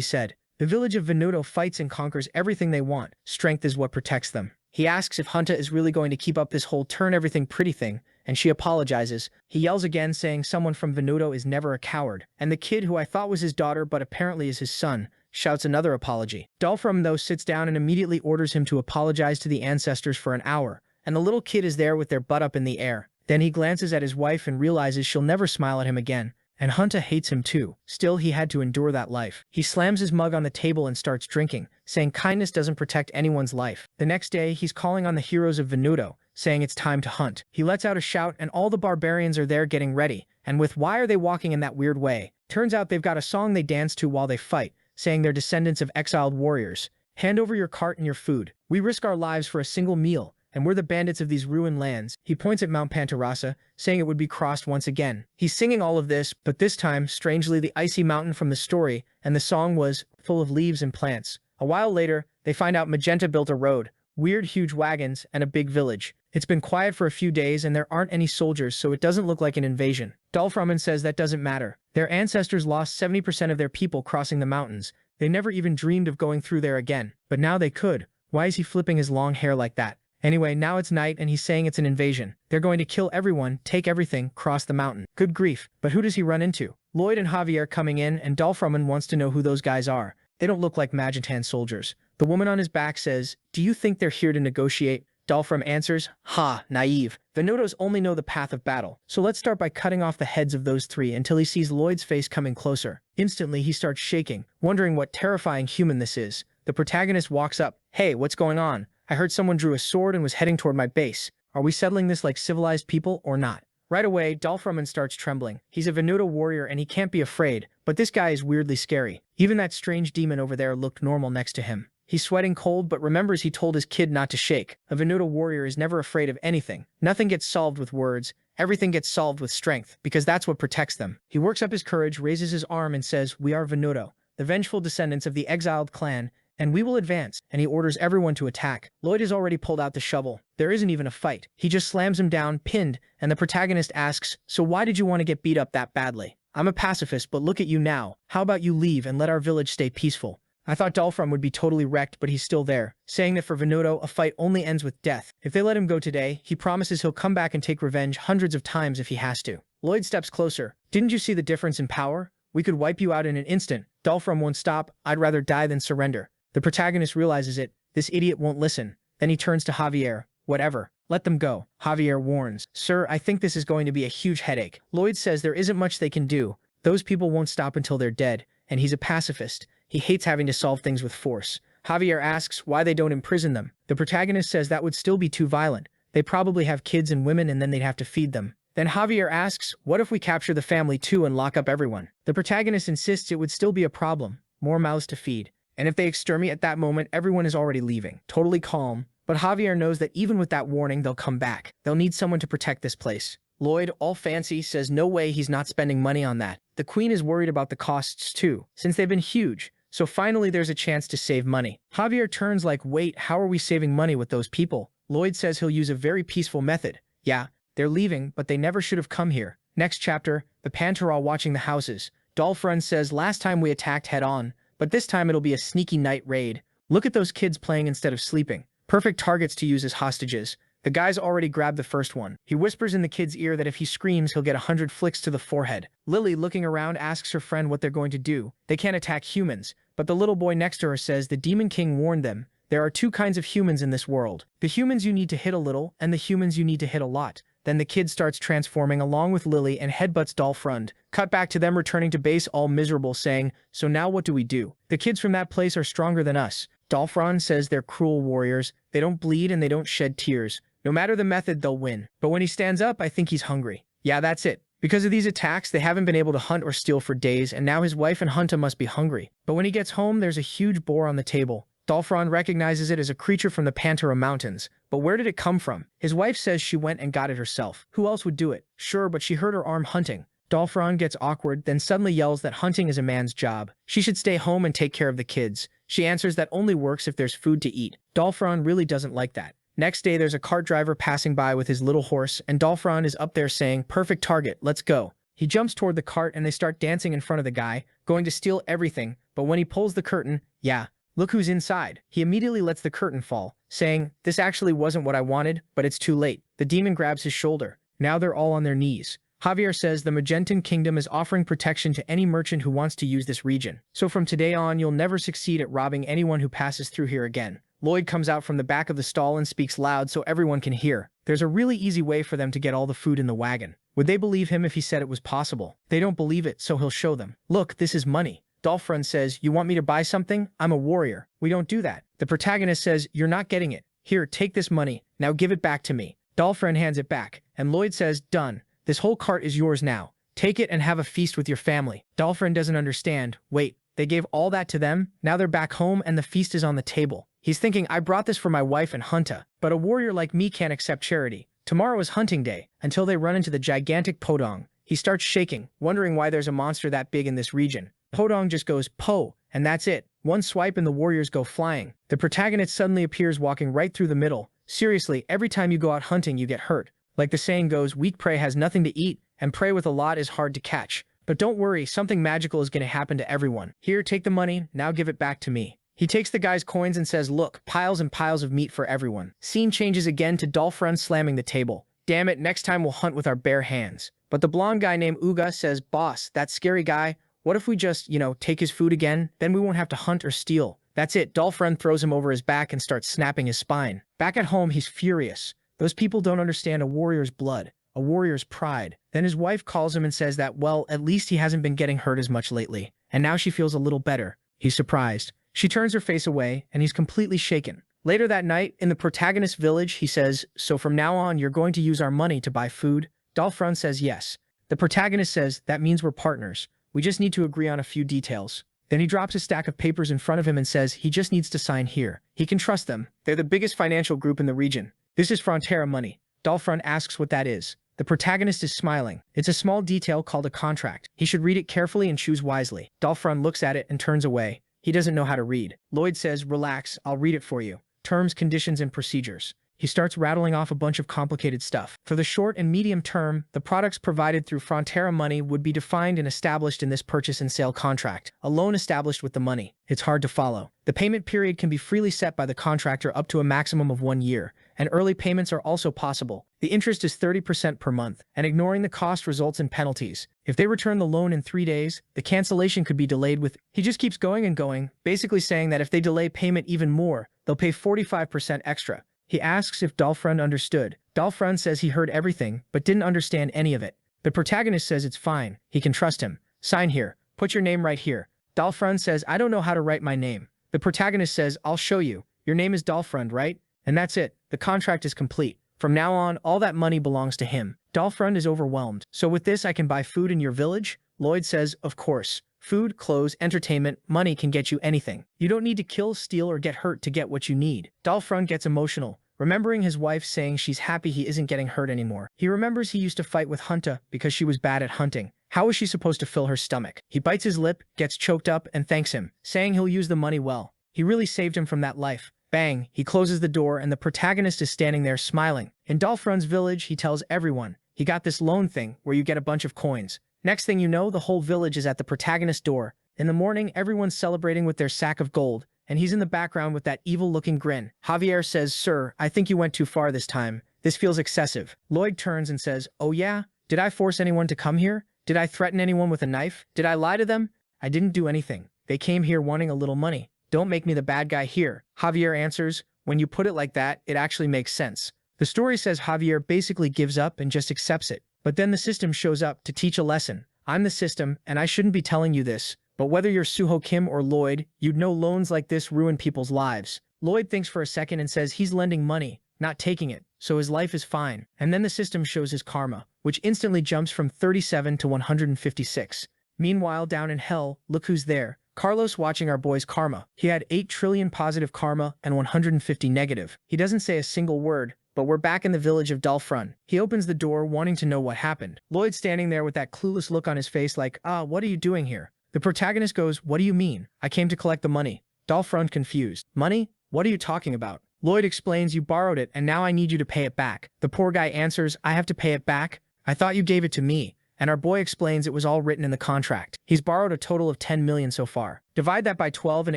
said. The village of Veneto fights and conquers everything they want. Strength is what protects them. He asks if Hunta is really going to keep up this whole turn everything pretty thing, and she apologizes. He yells again, saying someone from Veneto is never a coward, and the kid who I thought was his daughter but apparently is his son, shouts another apology. Dolfriend, though, sits down and immediately orders him to apologize to the ancestors for an hour, and the little kid is there with their butt up in the air. Then he glances at his wife and realizes she'll never smile at him again. And Hunta hates him too. Still, he had to endure that life. He slams his mug on the table and starts drinking, saying kindness doesn't protect anyone's life. The next day, he's calling on the heroes of Veneto, saying it's time to hunt. He lets out a shout and all the barbarians are there getting ready. And with why are they walking in that weird way? Turns out they've got a song they dance to while they fight, saying they're descendants of exiled warriors. Hand over your cart and your food. We risk our lives for a single meal, and we're the bandits of these ruined lands. He points at Mount Pantarasa, saying it would be crossed once again. He's singing all of this, but this time, strangely, the icy mountain from the story, and the song was full of leaves and plants. A while later, they find out Magenta built a road, weird huge wagons, and a big village. It's been quiet for a few days and there aren't any soldiers, so it doesn't look like an invasion. Dolfriend says that doesn't matter. Their ancestors lost 70% of their people crossing the mountains. They never even dreamed of going through there again. But now they could. Why is he flipping his long hair like that? Anyway, now it's night and he's saying it's an invasion. They're going to kill everyone, take everything, cross the mountain. Good grief. But who does he run into? Lloyd and Javier coming in, and Dolfriend wants to know who those guys are. They don't look like Magentan soldiers. The woman on his back says, do you think they're here to negotiate? Dolfriend answers, ha, naive. Venetos only know the path of battle. So let's start by cutting off the heads of those three until he sees Lloyd's face coming closer. Instantly, he starts shaking, wondering what terrifying human this is. The protagonist walks up. Hey, what's going on? I heard someone drew a sword and was heading toward my base. Are we settling this like civilized people or not? Right away, Dolfriend starts trembling. He's a Veneto warrior and he can't be afraid, but this guy is weirdly scary. Even that strange demon over there looked normal next to him. He's sweating cold but remembers he told his kid not to shake. A Veneto warrior is never afraid of anything. Nothing gets solved with words. Everything gets solved with strength, because that's what protects them. He works up his courage, raises his arm and says, we are Veneto, the vengeful descendants of the exiled clan, and we will advance, and he orders everyone to attack. Lloyd has already pulled out the shovel. There isn't even a fight. He just slams him down, pinned, and the protagonist asks, "So why did you want to get beat up that badly? I'm a pacifist, but look at you now. How about you leave and let our village stay peaceful?" I thought Dolphrum would be totally wrecked, but he's still there, saying that for Venuto, a fight only ends with death. If they let him go today, he promises he'll come back and take revenge hundreds of times if he has to. Lloyd steps closer. "Didn't you see the difference in power? We could wipe you out in an instant. Dolphrum won't stop. I'd rather die than surrender." The protagonist realizes it. This idiot won't listen. Then he turns to Javier. "Whatever. Let them go." Javier warns, "Sir, I think this is going to be a huge headache." Lloyd says there isn't much they can do. Those people won't stop until they're dead, and he's a pacifist. He hates having to solve things with force. Javier asks why they don't imprison them. The protagonist says that would still be too violent. They probably have kids and women and then they'd have to feed them. Then Javier asks, what if we capture the family too and lock up everyone? The protagonist insists it would still be a problem. More mouths to feed. And if they exterminate at that moment, everyone is already leaving. Totally calm. But Javier knows that even with that warning, they'll come back. They'll need someone to protect this place. Lloyd, all fancy, says no way he's not spending money on that. The queen is worried about the costs too, since they've been huge. So finally there's a chance to save money. Javier turns like, wait, how are we saving money with those people? Lloyd says he'll use a very peaceful method. Yeah, they're leaving, but they never should have come here. Next chapter, the Pantera watching the houses. Dolphrun says last time we attacked head on, but this time it'll be a sneaky night raid. Look at those kids playing instead of sleeping. Perfect targets to use as hostages. The guy's already grabbed the first one. He whispers in the kid's ear that if he screams, he'll get 100 flicks to the forehead. Lily, looking around, asks her friend what they're going to do. They can't attack humans, but the little boy next to her says the Demon King warned them. There are two kinds of humans in this world. The humans you need to hit a little, and the humans you need to hit a lot. Then the kid starts transforming along with Lily and headbutts Dolphrun. Cut back to them returning to base all miserable, saying, so now what do we do? The kids from that place are stronger than us. Dolphrun says they're cruel warriors. They don't bleed and they don't shed tears. No matter the method, they'll win. But when he stands up, I think he's hungry. Yeah, that's it. Because of these attacks, they haven't been able to hunt or steal for days, and now his wife and Hunta must be hungry. But when he gets home, there's a huge boar on the table. Dolphrun recognizes it as a creature from the Pantera Mountains. But where did it come from? His wife says she went and got it herself. Who else would do it? Sure, but she hurt her arm hunting. Dolphrun gets awkward, then suddenly yells that hunting is a man's job. She should stay home and take care of the kids. She answers that only works if there's food to eat. Dolphrun really doesn't like that. Next day, there's a cart driver passing by with his little horse, and Dolphrun is up there saying, perfect target, let's go. He jumps toward the cart and they start dancing in front of the guy, going to steal everything, but when he pulls the curtain, yeah, look who's inside. He immediately lets the curtain fall, saying, this actually wasn't what I wanted, but it's too late. The demon grabs his shoulder. Now they're all on their knees. Javier says the Magentan Kingdom is offering protection to any merchant who wants to use this region. So from today on, you'll never succeed at robbing anyone who passes through here again. Lloyd comes out from the back of the stall and speaks loud so everyone can hear. There's a really easy way for them to get all the food in the wagon. Would they believe him if he said it was possible? They don't believe it, so he'll show them. Look, this is money. Dolphrun says, you want me to buy something? I'm a warrior. We don't do that. The protagonist says, you're not getting it. Here, take this money. Now give it back to me. Dolphrun hands it back, and Lloyd says, done. This whole cart is yours now. Take it and have a feast with your family. Dolphrun doesn't understand. Wait, they gave all that to them? Now they're back home and the feast is on the table. He's thinking, I brought this for my wife and Hunta, but a warrior like me can't accept charity. Tomorrow is hunting day, until they run into the gigantic Podong. He starts shaking, wondering why there's a monster that big in this region. Podong just goes, po, and that's it. One swipe and the warriors go flying. The protagonist suddenly appears walking right through the middle. Seriously, every time you go out hunting you get hurt. Like the saying goes, weak prey has nothing to eat, and prey with a lot is hard to catch. But don't worry, something magical is going to happen to everyone. Here, take the money, now give it back to me. He takes the guy's coins and says, look, piles and piles of meat for everyone. Scene changes again to Dolphrun slamming the table. Damn it, next time we'll hunt with our bare hands. But the blonde guy named Uga says, boss, that scary guy, what if we just, take his food again? Then we won't have to hunt or steal. That's it, Dolphrun throws him over his back and starts snapping his spine. Back at home, he's furious. Those people don't understand a warrior's blood, a warrior's pride. Then his wife calls him and says that, well, at least he hasn't been getting hurt as much lately. And now she feels a little better. He's surprised. She turns her face away, and he's completely shaken. Later that night, in the protagonist's village, he says, so from now on, you're going to use our money to buy food? Dolphrun says yes. The protagonist says, that means we're partners. We just need to agree on a few details. Then he drops a stack of papers in front of him and says he just needs to sign here. He can trust them. They're the biggest financial group in the region. This is Frontera money. Dolphrun asks what that is. The protagonist is smiling. It's a small detail called a contract. He should read it carefully and choose wisely. Dolphron looks at it and turns away. He doesn't know how to read. Lloyd says, relax, I'll read it for you. Terms, conditions, and procedures. He starts rattling off a bunch of complicated stuff. For the short and medium term, the products provided through Frontera money would be defined and established in this purchase and sale contract, a loan established with the money. It's hard to follow. The payment period can be freely set by the contractor up to a maximum of 1 year, and early payments are also possible. The interest is 30% per month, and ignoring the cost results in penalties. If they return the loan in 3 days, the cancellation could be delayed with... He just keeps going and going, basically saying that if they delay payment even more, they'll pay 45% extra. He asks if Dolphron understood. Dolphron says he heard everything, but didn't understand any of it. The protagonist says it's fine. He can trust him. Sign here. Put your name right here. Dolphron says, I don't know how to write my name. The protagonist says, I'll show you. Your name is Dolphron, right? And that's it. The contract is complete. From now on, all that money belongs to him. Dolphron is overwhelmed. So with this, I can buy food in your village? Lloyd says, of course. Food, clothes, entertainment, money can get you anything. You don't need to kill, steal, or get hurt to get what you need. Dolphron gets emotional, remembering his wife saying she's happy he isn't getting hurt anymore. He remembers he used to fight with Hunta because she was bad at hunting. How was she supposed to fill her stomach? He bites his lip, gets choked up, and thanks him, saying he'll use the money well. He really saved him from that life. Bang, he closes the door and the protagonist is standing there smiling. In Dolphron's village, he tells everyone, he got this loan thing where you get a bunch of coins. Next thing you know, the whole village is at the protagonist's door. In the morning, everyone's celebrating with their sack of gold, and he's in the background with that evil-looking grin. Javier says, sir, I think you went too far this time. This feels excessive. Lloyd turns and says, oh yeah? Did I force anyone to come here? Did I threaten anyone with a knife? Did I lie to them? I didn't do anything. They came here wanting a little money. Don't make me the bad guy here. Javier answers, when you put it like that, it actually makes sense. The story says Javier basically gives up and just accepts it. But then the system shows up to teach a lesson. I'm the system, and I shouldn't be telling you this, but whether you're Suho Kim or Lloyd, you'd know loans like this ruin people's lives. Lloyd thinks for a second and says he's lending money, not taking it, so his life is fine. And then the system shows his karma, which instantly jumps from 37 to 156. Meanwhile, down in hell, look who's there. Carlos watching our boy's karma. He had 8 trillion positive karma and 150 negative. He doesn't say a single word, but we're back in the village of Dolphron. He opens the door wanting to know what happened. Lloyd standing there with that clueless look on his face like, what are you doing here? The protagonist goes, what do you mean? I came to collect the money. Dolphron confused. Money? What are you talking about? Lloyd explains you borrowed it and now I need you to pay it back. The poor guy answers, I have to pay it back? I thought you gave it to me. And our boy explains it was all written in the contract. He's borrowed a total of 10 million so far. Divide that by 12 and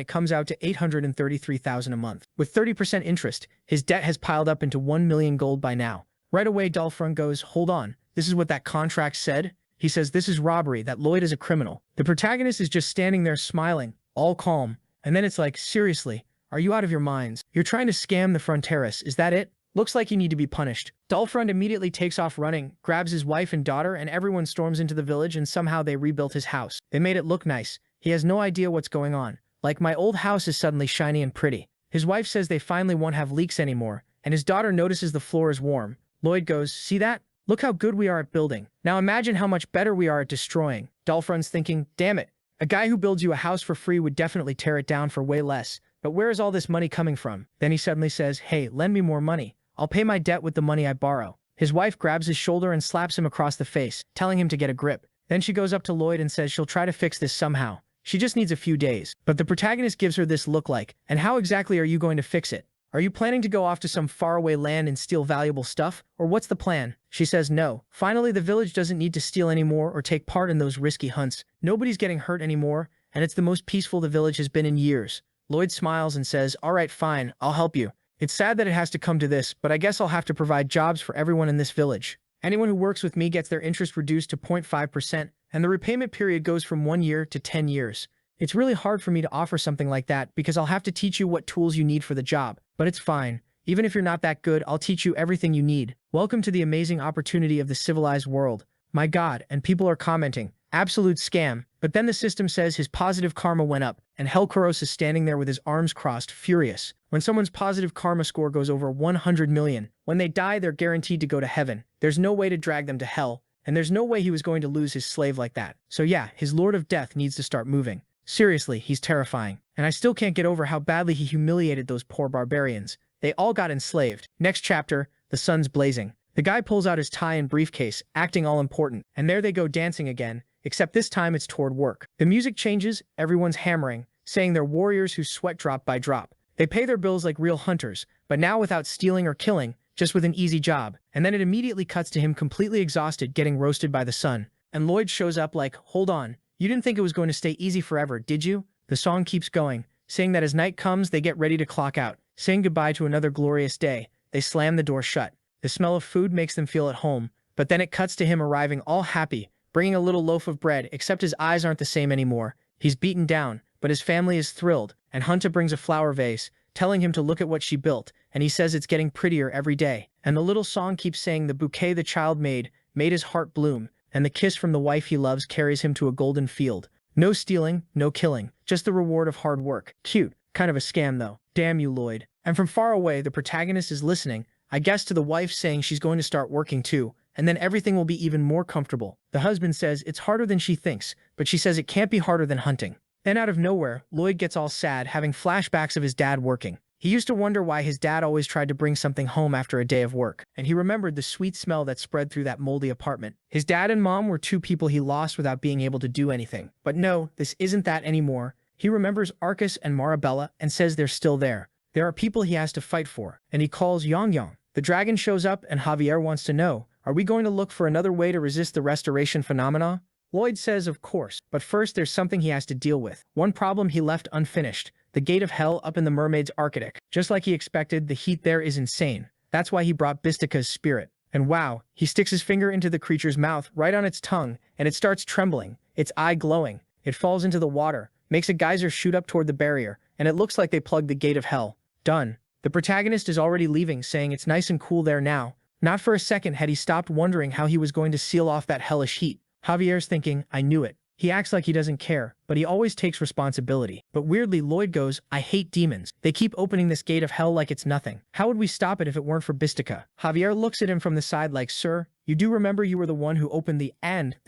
it comes out to 833,000 a month. With 30% interest, his debt has piled up into 1 million gold by now. Right away, Dolphron goes, hold on, this is what that contract said? He says this is robbery, that Lloyd is a criminal. The protagonist is just standing there smiling, all calm. And then it's like, seriously, are you out of your minds? You're trying to scam the Fronteras, is that it? Looks like you need to be punished. Dolphron immediately takes off running, grabs his wife and daughter, and everyone storms into the village and somehow they rebuilt his house. They made it look nice. He has no idea what's going on. Like, my old house is suddenly shiny and pretty. His wife says they finally won't have leaks anymore, and his daughter notices the floor is warm. Lloyd goes, see that? Look how good we are at building. Now imagine how much better we are at destroying. Dolphron's thinking, damn it. A guy who builds you a house for free would definitely tear it down for way less. But where is all this money coming from? Then he suddenly says, hey, lend me more money. I'll pay my debt with the money I borrow. His wife grabs his shoulder and slaps him across the face, telling him to get a grip. Then she goes up to Lloyd and says she'll try to fix this somehow. She just needs a few days. But the protagonist gives her this look like, and how exactly are you going to fix it? Are you planning to go off to some faraway land and steal valuable stuff? Or what's the plan? She says no. Finally, the village doesn't need to steal anymore or take part in those risky hunts. Nobody's getting hurt anymore, and it's the most peaceful the village has been in years. Lloyd smiles and says, all right, fine, I'll help you. It's sad that it has to come to this, but I guess I'll have to provide jobs for everyone in this village. Anyone who works with me gets their interest reduced to 0.5%, and the repayment period goes from 1 year to 10 years. It's really hard for me to offer something like that because I'll have to teach you what tools you need for the job. But it's fine. Even if you're not that good, I'll teach you everything you need. Welcome to the amazing opportunity of the civilized world. My God, and people are commenting. Absolute scam. But then the system says his positive karma went up, and Helkaros is standing there with his arms crossed, furious. When someone's positive karma score goes over 100 million, when they die, they're guaranteed to go to heaven. There's no way to drag them to hell, and there's no way he was going to lose his slave like that. So yeah, his Lord of Death needs to start moving. Seriously, he's terrifying. And I still can't get over how badly he humiliated those poor barbarians. They all got enslaved. Next chapter, the sun's blazing. The guy pulls out his tie and briefcase, acting all important, and there they go dancing again, except this time it's toward work. The music changes, everyone's hammering, saying they're warriors who sweat drop by drop. They pay their bills like real hunters, but now without stealing or killing, just with an easy job. And then it immediately cuts to him completely exhausted, getting roasted by the sun. And Lloyd shows up like, hold on, you didn't think it was going to stay easy forever, did you? The song keeps going, saying that as night comes, they get ready to clock out, saying goodbye to another glorious day. They slam the door shut. The smell of food makes them feel at home, but then it cuts to him arriving all happy, bringing a little loaf of bread, except his eyes aren't the same anymore. He's beaten down, but his family is thrilled, and Hunta brings a flower vase, telling him to look at what she built, and he says it's getting prettier every day. And the little song keeps saying the bouquet the child made his heart bloom, and the kiss from the wife he loves carries him to a golden field. No stealing, no killing, just the reward of hard work. Cute. Kind of a scam though. Damn you, Lloyd. And from far away, the protagonist is listening, I guess to the wife saying she's going to start working too, and then everything will be even more comfortable. The husband says it's harder than she thinks, but she says it can't be harder than hunting. Then out of nowhere, Lloyd gets all sad, having flashbacks of his dad working. He used to wonder why his dad always tried to bring something home after a day of work, and he remembered the sweet smell that spread through that moldy apartment. His dad and mom were two people he lost without being able to do anything. But no, this isn't that anymore. He remembers Arcus and Marabella and says they're still there. There are people he has to fight for, and he calls Yang Yang. The dragon shows up and Javier wants to know, are we going to look for another way to resist the restoration phenomena? Lloyd says of course, but first there's something he has to deal with. One problem he left unfinished, the gate of hell up in the mermaid's Arctic. Just like he expected, the heat there is insane. That's why he brought Bistica's spirit. And wow, he sticks his finger into the creature's mouth right on its tongue, and it starts trembling, its eye glowing. It falls into the water, makes a geyser shoot up toward the barrier, and it looks like they plugged the gate of hell. Done. The protagonist is already leaving, saying it's nice and cool there now. Not for a second had he stopped wondering how he was going to seal off that hellish heat. Javier's thinking, I knew it. He acts like he doesn't care, but he always takes responsibility. But weirdly, Lloyd goes, I hate demons. They keep opening this gate of hell like it's nothing. How would we stop it if it weren't for Bistica? Javier looks at him from the side like, sir, you do remember you were the one who opened the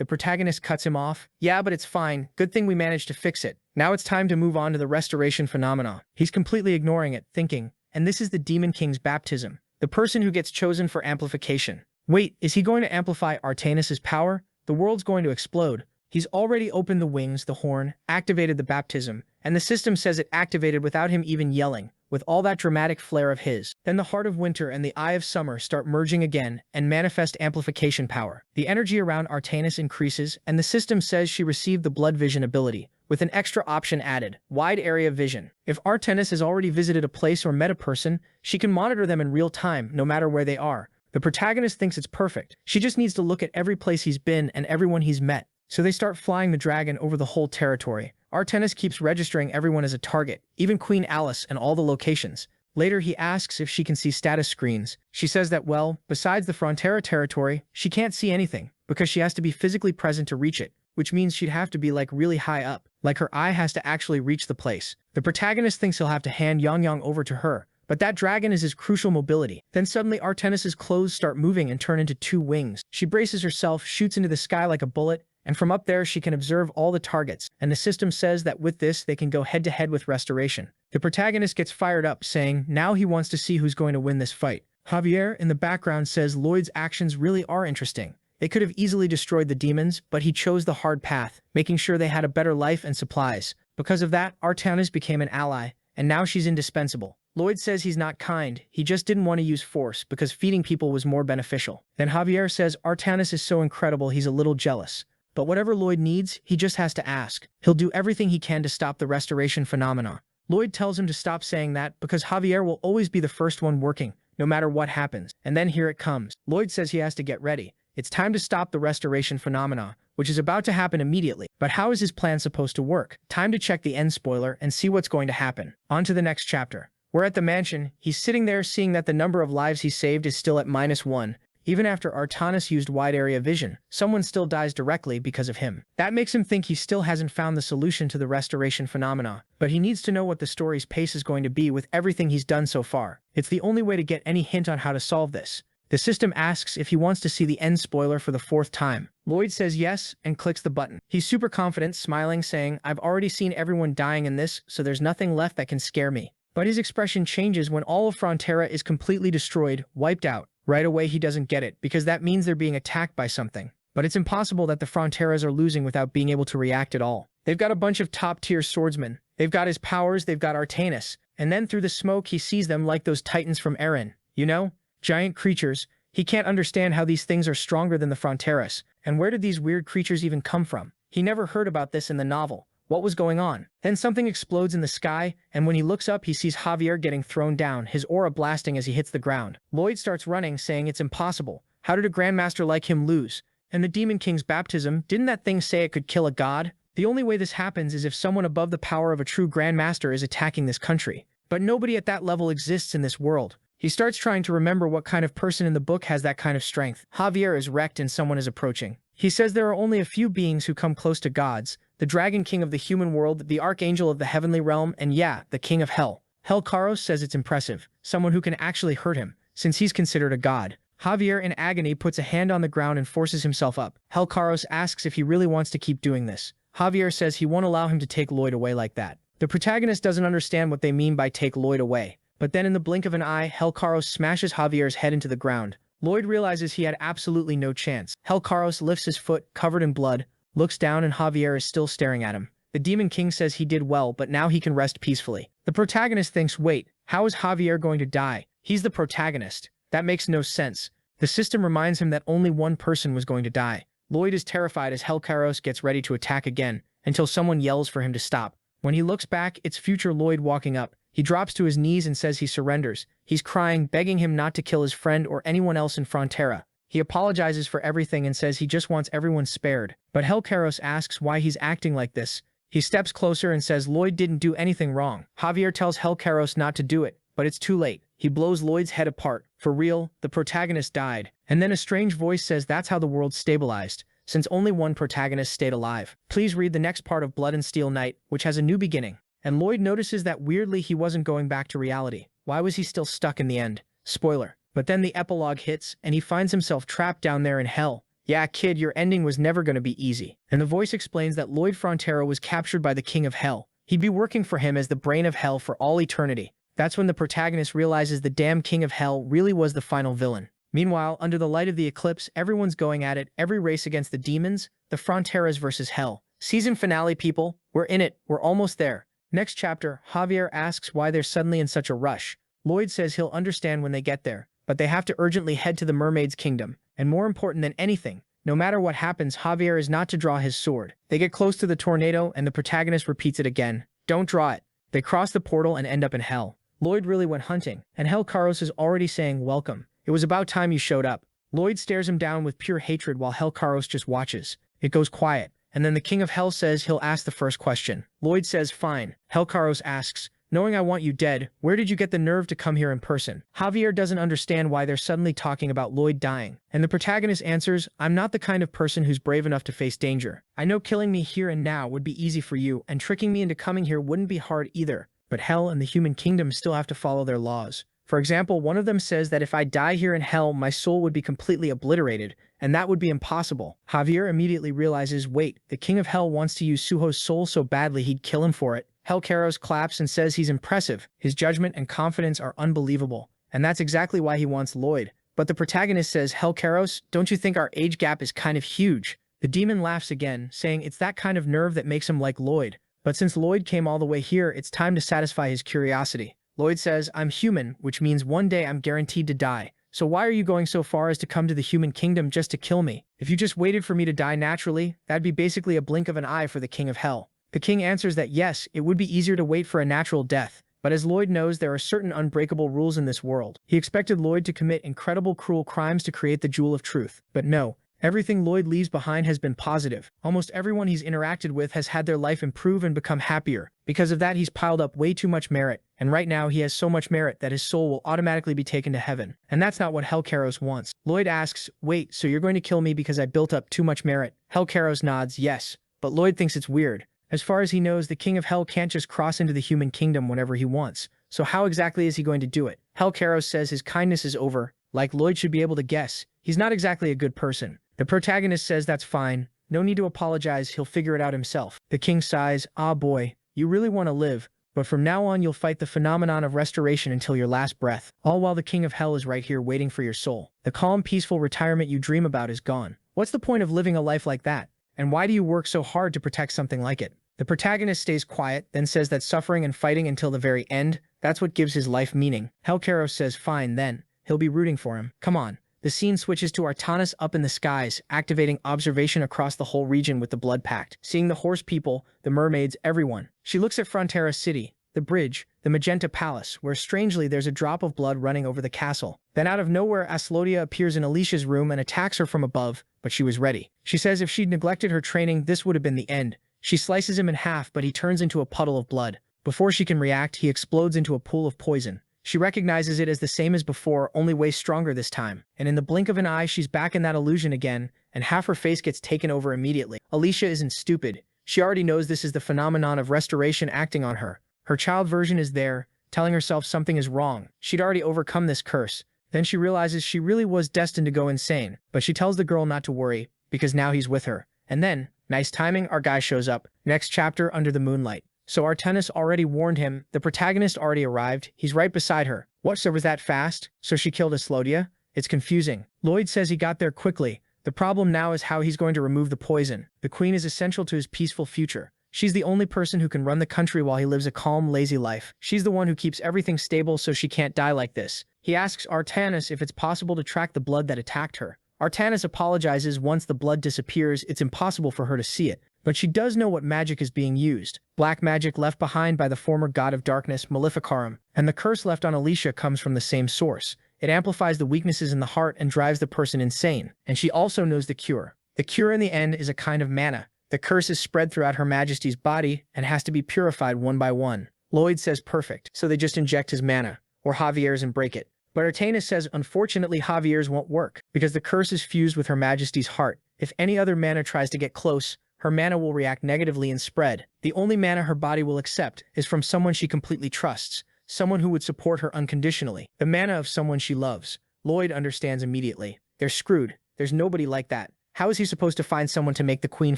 protagonist cuts him off. Yeah, but it's fine. Good thing we managed to fix it. Now it's time to move on to the restoration phenomena. He's completely ignoring it, thinking, and this is the Demon King's baptism. The person who gets chosen for amplification. Wait, is he going to amplify Artanis's power? The world's going to explode. He's already opened the wings, the horn, activated the baptism, and the system says it activated without him even yelling, with all that dramatic flair of his. Then the heart of winter and the eye of summer start merging again and manifest amplification power. The energy around Artanis increases, and the system says she received the blood vision ability, with an extra option added, wide area vision. If Artanis has already visited a place or met a person, she can monitor them in real time, no matter where they are. The protagonist thinks it's perfect. She just needs to look at every place he's been and everyone he's met. So they start flying the dragon over the whole territory. Artanis keeps registering everyone as a target, even Queen Alice and all the locations. Later he asks if she can see status screens. She says that, well, besides the Frontera territory, she can't see anything, because she has to be physically present to reach it, which means she'd have to be like really high up, like her eye has to actually reach the place. The protagonist thinks he'll have to hand Yang Yang over to her, but that dragon is his crucial mobility. Then suddenly Artanis's clothes start moving and turn into two wings. She braces herself, shoots into the sky like a bullet, and from up there she can observe all the targets, and the system says that with this they can go head-to-head with restoration. The protagonist gets fired up, saying now he wants to see who's going to win this fight. Javier in the background says Lloyd's actions really are interesting. They could have easily destroyed the demons, but he chose the hard path, making sure they had a better life and supplies. Because of that, Artanis became an ally, and now she's indispensable. Lloyd says he's not kind, he just didn't want to use force because feeding people was more beneficial. Then Javier says Artanis is so incredible he's a little jealous. But whatever Lloyd needs, he just has to ask. He'll do everything he can to stop the restoration phenomena. Lloyd tells him to stop saying that because Javier will always be the first one working, no matter what happens. And then here it comes. Lloyd says he has to get ready. It's time to stop the restoration phenomena, which is about to happen immediately. But how is his plan supposed to work? Time to check the end spoiler and see what's going to happen. On to the next chapter. We're at the mansion. He's sitting there seeing that the number of lives he saved is still at -1. Even after Artanis used wide area vision, someone still dies directly because of him. That makes him think he still hasn't found the solution to the restoration phenomena, but he needs to know what the story's pace is going to be with everything he's done so far. It's the only way to get any hint on how to solve this. The system asks if he wants to see the end spoiler for the 4th time. Lloyd says yes and clicks the button. He's super confident, smiling, saying, I've already seen everyone dying in this, so there's nothing left that can scare me. But his expression changes when all of Frontera is completely destroyed, wiped out. Right away he doesn't get it, because that means they're being attacked by something. But it's impossible that the Fronteras are losing without being able to react at all. They've got a bunch of top-tier swordsmen. They've got his powers, they've got Artanis. And then through the smoke he sees them like those titans from Eren. You know? Giant creatures. He can't understand how these things are stronger than the Fronteras. And where did these weird creatures even come from? He never heard about this in the novel. What was going on? Then something explodes in the sky, and when he looks up he sees Javier getting thrown down, his aura blasting as he hits the ground. Lloyd starts running, saying it's impossible. How did a grandmaster like him lose? And the Demon King's baptism, didn't that thing say it could kill a god? The only way this happens is if someone above the power of a true grandmaster is attacking this country. But nobody at that level exists in this world. He starts trying to remember what kind of person in the book has that kind of strength. Javier is wrecked and someone is approaching. He says there are only a few beings who come close to gods, the Dragon King of the human world, the Archangel of the heavenly realm, and yeah, the King of Hell. Helcaros says it's impressive, someone who can actually hurt him, since he's considered a god. Javier in agony puts a hand on the ground and forces himself up. Helcaros asks if he really wants to keep doing this. Javier says he won't allow him to take Lloyd away like that. The protagonist doesn't understand what they mean by take Lloyd away. But then in the blink of an eye, Helcaros smashes Javier's head into the ground. Lloyd realizes he had absolutely no chance. Helcaros lifts his foot, covered in blood, looks down and Javier is still staring at him. The Demon King says he did well, but now he can rest peacefully. The protagonist thinks, wait, how is Javier going to die? He's the protagonist. That makes no sense. The system reminds him that only one person was going to die. Lloyd is terrified as Helcaros gets ready to attack again, until someone yells for him to stop. When he looks back, it's future Lloyd walking up. He drops to his knees and says he surrenders. He's crying, begging him not to kill his friend or anyone else in Frontera. He apologizes for everything and says he just wants everyone spared. But Helcaros asks why he's acting like this. He steps closer and says Lloyd didn't do anything wrong. Javier tells Helcaros not to do it, but it's too late. He blows Lloyd's head apart. For real, the protagonist died. And then a strange voice says that's how the world stabilized, since only one protagonist stayed alive. Please read the next part of Blood and Steel Night, which has a new beginning. And Lloyd notices that weirdly he wasn't going back to reality. Why was he still stuck in the end? Spoiler. But then the epilogue hits, and he finds himself trapped down there in hell. Yeah, kid, your ending was never going to be easy. And the voice explains that Lloyd Frontera was captured by the King of Hell. He'd be working for him as the brain of hell for all eternity. That's when the protagonist realizes the damn King of Hell really was the final villain. Meanwhile, under the light of the eclipse, everyone's going at it, every race against the demons, the Fronteras versus Hell. Season finale, people. We're in it. We're almost there. Next chapter, Javier asks why they're suddenly in such a rush. Lloyd says he'll understand when they get there, but they have to urgently head to the Mermaid's Kingdom. And more important than anything, no matter what happens, Javier is not to draw his sword. They get close to the tornado, and the protagonist repeats it again. Don't draw it. They cross the portal and end up in hell. Lloyd really went hunting, and Helcaros is already saying welcome. It was about time you showed up. Lloyd stares him down with pure hatred while Helcaros just watches. It goes quiet. And then the King of Hell says he'll ask the first question. Lloyd says fine. Helcaros asks, knowing I want you dead, where did you get the nerve to come here in person? Javier doesn't understand why they're suddenly talking about Lloyd dying. And the protagonist answers, I'm not the kind of person who's brave enough to face danger. I know killing me here and now would be easy for you, and tricking me into coming here wouldn't be hard either. But Hell and the human kingdom still have to follow their laws. For example, one of them says that if I die here in Hell, my soul would be completely obliterated, and that would be impossible. Javier immediately realizes, wait, the King of Hell wants to use Suho's soul so badly he'd kill him for it. Helcaros claps and says he's impressive. His judgment and confidence are unbelievable, and that's exactly why he wants Lloyd. But the protagonist says, Helcaros, don't you think our age gap is kind of huge? The demon laughs again, saying it's that kind of nerve that makes him like Lloyd. But since Lloyd came all the way here, it's time to satisfy his curiosity. Lloyd says, I'm human, which means one day I'm guaranteed to die. So why are you going so far as to come to the human kingdom just to kill me? If you just waited for me to die naturally, that'd be basically a blink of an eye for the King of Hell. The king answers that yes, it would be easier to wait for a natural death. But as Lloyd knows, there are certain unbreakable rules in this world. He expected Lloyd to commit incredible cruel crimes to create the Jewel of Truth. But no. Everything Lloyd leaves behind has been positive. Almost everyone he's interacted with has had their life improve and become happier. Because of that, he's piled up way too much merit. And right now, he has so much merit that his soul will automatically be taken to heaven. And that's not what Helcaros wants. Lloyd asks, wait, so you're going to kill me because I built up too much merit? Helcaros nods, yes. But Lloyd thinks it's weird. As far as he knows, the King of Hell can't just cross into the human kingdom whenever he wants. So how exactly is he going to do it? Helcaros says his kindness is over. Like Lloyd should be able to guess. He's not exactly a good person. The protagonist says that's fine. No need to apologize, he'll figure it out himself. The king sighs, ah boy, you really want to live. But from now on you'll fight the phenomenon of restoration until your last breath, all while the king of hell is right here waiting for your soul. The calm, peaceful retirement you dream about is gone. What's the point of living a life like that? And why do you work so hard to protect something like it? The protagonist stays quiet, then says that suffering and fighting until the very end, that's what gives his life meaning. Hellcaros says fine then, he'll be rooting for him. Come on. The scene switches to Artanis up in the skies, activating observation across the whole region with the Blood Pact, seeing the horse people, the mermaids, everyone. She looks at Frontera City, the bridge, the Magenta Palace, where strangely there's a drop of blood running over the castle. Then out of nowhere Aslodia appears in Alicia's room and attacks her from above, but she was ready. She says if she'd neglected her training this would have been the end. She slices him in half but he turns into a puddle of blood. Before she can react, he explodes into a pool of poison. She recognizes it as the same as before, only way stronger this time. And in the blink of an eye, she's back in that illusion again, and half her face gets taken over immediately. Alicia isn't stupid. She already knows this is the phenomenon of restoration acting on her. Her child version is there, telling herself something is wrong. She'd already overcome this curse. Then she realizes she really was destined to go insane. But she tells the girl not to worry, because now he's with her. And then, nice timing, our guy shows up. Next chapter, Under the Moonlight. So Artanis already warned him, the protagonist already arrived, he's right beside her. What, so was that fast? So she killed Aslodia? It's confusing. Lloyd says he got there quickly. The problem now is how he's going to remove the poison. The queen is essential to his peaceful future. She's the only person who can run the country while he lives a calm, lazy life. She's the one who keeps everything stable so she can't die like this. He asks Artanis if it's possible to track the blood that attacked her. Artanis apologizes. Once the blood disappears, it's impossible for her to see it. But she does know what magic is being used. Black magic left behind by the former god of darkness, Maleficarum, and the curse left on Alicia comes from the same source. It amplifies the weaknesses in the heart and drives the person insane. And she also knows the cure. The cure in the end is a kind of mana. The curse is spread throughout Her Majesty's body and has to be purified one by one. Lloyd says perfect, so they just inject his mana, or Javier's and break it. But Artanis says unfortunately Javier's won't work, because the curse is fused with Her Majesty's heart. If any other mana tries to get close, her mana will react negatively and spread. The only mana her body will accept is from someone she completely trusts, someone who would support her unconditionally. The mana of someone she loves. Lloyd understands immediately. They're screwed. There's nobody like that. How is he supposed to find someone to make the queen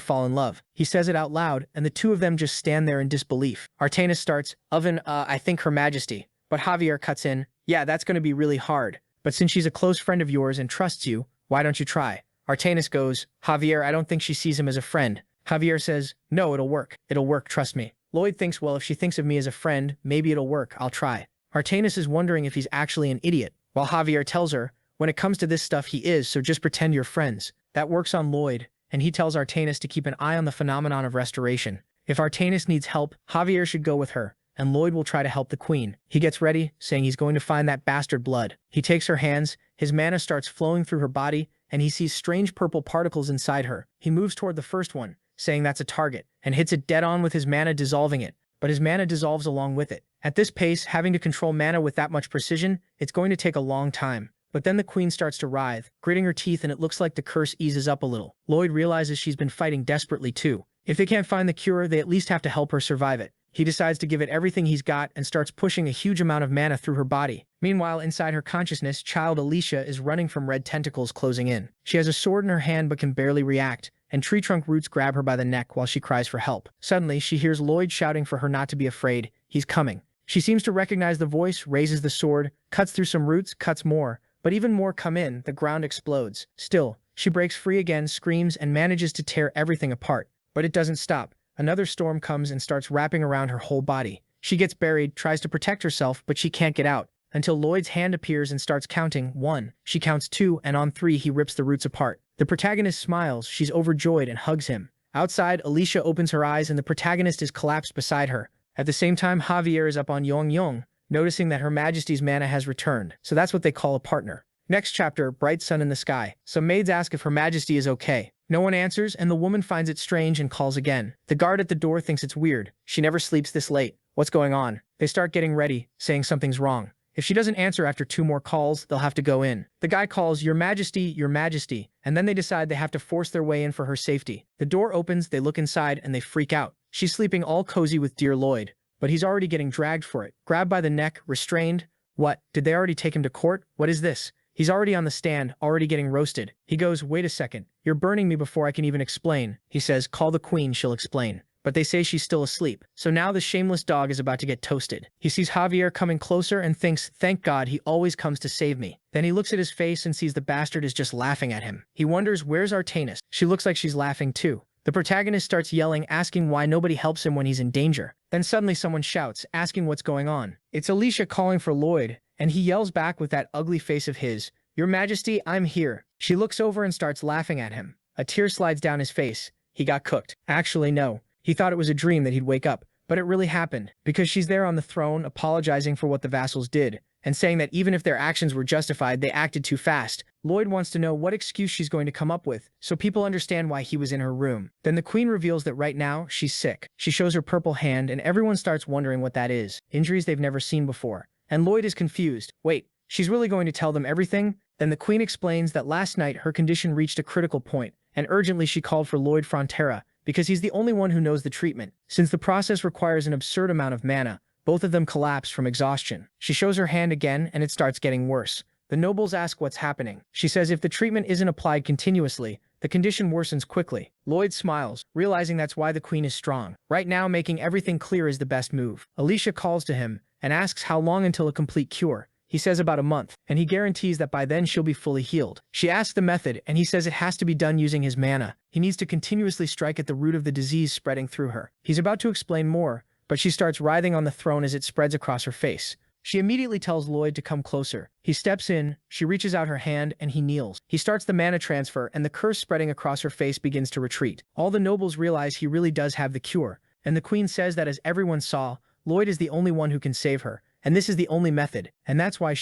fall in love? He says it out loud, and the two of them just stand there in disbelief. Artanis starts, I think Her Majesty. But Javier cuts in, yeah, that's going to be really hard. But since she's a close friend of yours and trusts you, why don't you try? Artanis goes, Javier, I don't think she sees him as a friend. Javier says, no, it'll work. It'll work, trust me. Lloyd thinks, well, if she thinks of me as a friend, maybe it'll work, I'll try. Artanis is wondering if he's actually an idiot, while Javier tells her, when it comes to this stuff he is, so just pretend you're friends. That works on Lloyd, and he tells Artanis to keep an eye on the phenomenon of restoration. If Artanis needs help, Javier should go with her, and Lloyd will try to help the queen. He gets ready, saying he's going to find that bastard blood. He takes her hands, his mana starts flowing through her body, and he sees strange purple particles inside her. He moves toward the first one, saying that's a target, and hits it dead on with his mana dissolving it. But his mana dissolves along with it. At this pace, having to control mana with that much precision, it's going to take a long time. But then the queen starts to writhe, gritting her teeth, and it looks like the curse eases up a little. Lloyd realizes she's been fighting desperately too. If they can't find the cure, they at least have to help her survive it. He decides to give it everything he's got and starts pushing a huge amount of mana through her body. Meanwhile, inside her consciousness, child Alicia is running from red tentacles closing in. She has a sword in her hand but can barely react, and tree trunk roots grab her by the neck while she cries for help. Suddenly, she hears Lloyd shouting for her not to be afraid. He's coming. She seems to recognize the voice, raises the sword, cuts through some roots, cuts more. But even more come in, the ground explodes. Still, she breaks free again, screams, and manages to tear everything apart. But it doesn't stop. Another storm comes and starts wrapping around her whole body. She gets buried, tries to protect herself, but she can't get out. Until Lloyd's hand appears and starts counting 1. She counts 2, and on 3 he rips the roots apart. The protagonist smiles, she's overjoyed and hugs him. Outside, Alicia opens her eyes and the protagonist is collapsed beside her. At the same time, Javier is up on Yong Yong, noticing that Her Majesty's mana has returned. So that's what they call a partner. Next chapter, bright sun in the sky. Some maids ask if Her Majesty is okay. No one answers, and the woman finds it strange and calls again. The guard at the door thinks it's weird. She never sleeps this late. What's going on? They start getting ready, saying something's wrong. If she doesn't answer after 2 more calls, they'll have to go in. The guy calls, Your Majesty, and then they decide they have to force their way in for her safety. The door opens, they look inside, and they freak out. She's sleeping all cozy with dear Lloyd, but he's already getting dragged for it. Grabbed by the neck, restrained. What? Did they already take him to court? What is this? He's already on the stand, already getting roasted. He goes, wait a second, you're burning me before I can even explain. He says, call the queen, she'll explain. but they say she's still asleep. So now the shameless dog is about to get toasted. He sees Javier coming closer and thinks, thank God he always comes to save me. Then he looks at his face and sees the bastard is just laughing at him. He wonders, where's Artanis? She looks like she's laughing too. The protagonist starts yelling, asking why nobody helps him when he's in danger. Then suddenly someone shouts, asking what's going on. It's Alicia calling for Lloyd, and he yells back with that ugly face of his, Your Majesty, I'm here. She looks over and starts laughing at him. A tear slides down his face. He got cooked. Actually, no. He thought it was a dream that he'd wake up, but it really happened, because she's there on the throne apologizing for what the vassals did, and saying that even if their actions were justified, they acted too fast. Lloyd wants to know what excuse she's going to come up with, so people understand why he was in her room. Then the queen reveals that right now, she's sick. She shows her purple hand, and everyone starts wondering what that is. Injuries they've never seen before. And Lloyd is confused. Wait, she's really going to tell them everything? Then the queen explains that last night her condition reached a critical point, and urgently she called for Lloyd Frontera, because he's the only one who knows the treatment. Since the process requires an absurd amount of mana, both of them collapse from exhaustion. She shows her hand again, and it starts getting worse. The nobles ask what's happening. She says if the treatment isn't applied continuously, the condition worsens quickly. Lloyd smiles, realizing that's why the queen is strong. Right now, making everything clear is the best move. Alicia calls to him and asks how long until a complete cure. He says about a month, and he guarantees that by then she'll be fully healed. She asks the method, and he says it has to be done using his mana. He needs to continuously strike at the root of the disease spreading through her. He's about to explain more, but she starts writhing on the throne as it spreads across her face. She immediately tells Lloyd to come closer. He steps in, she reaches out her hand, and he kneels. He starts the mana transfer, and the curse spreading across her face begins to retreat. All the nobles realize he really does have the cure, and the queen says that as everyone saw, Lloyd is the only one who can save her, and this is the only method, and that's why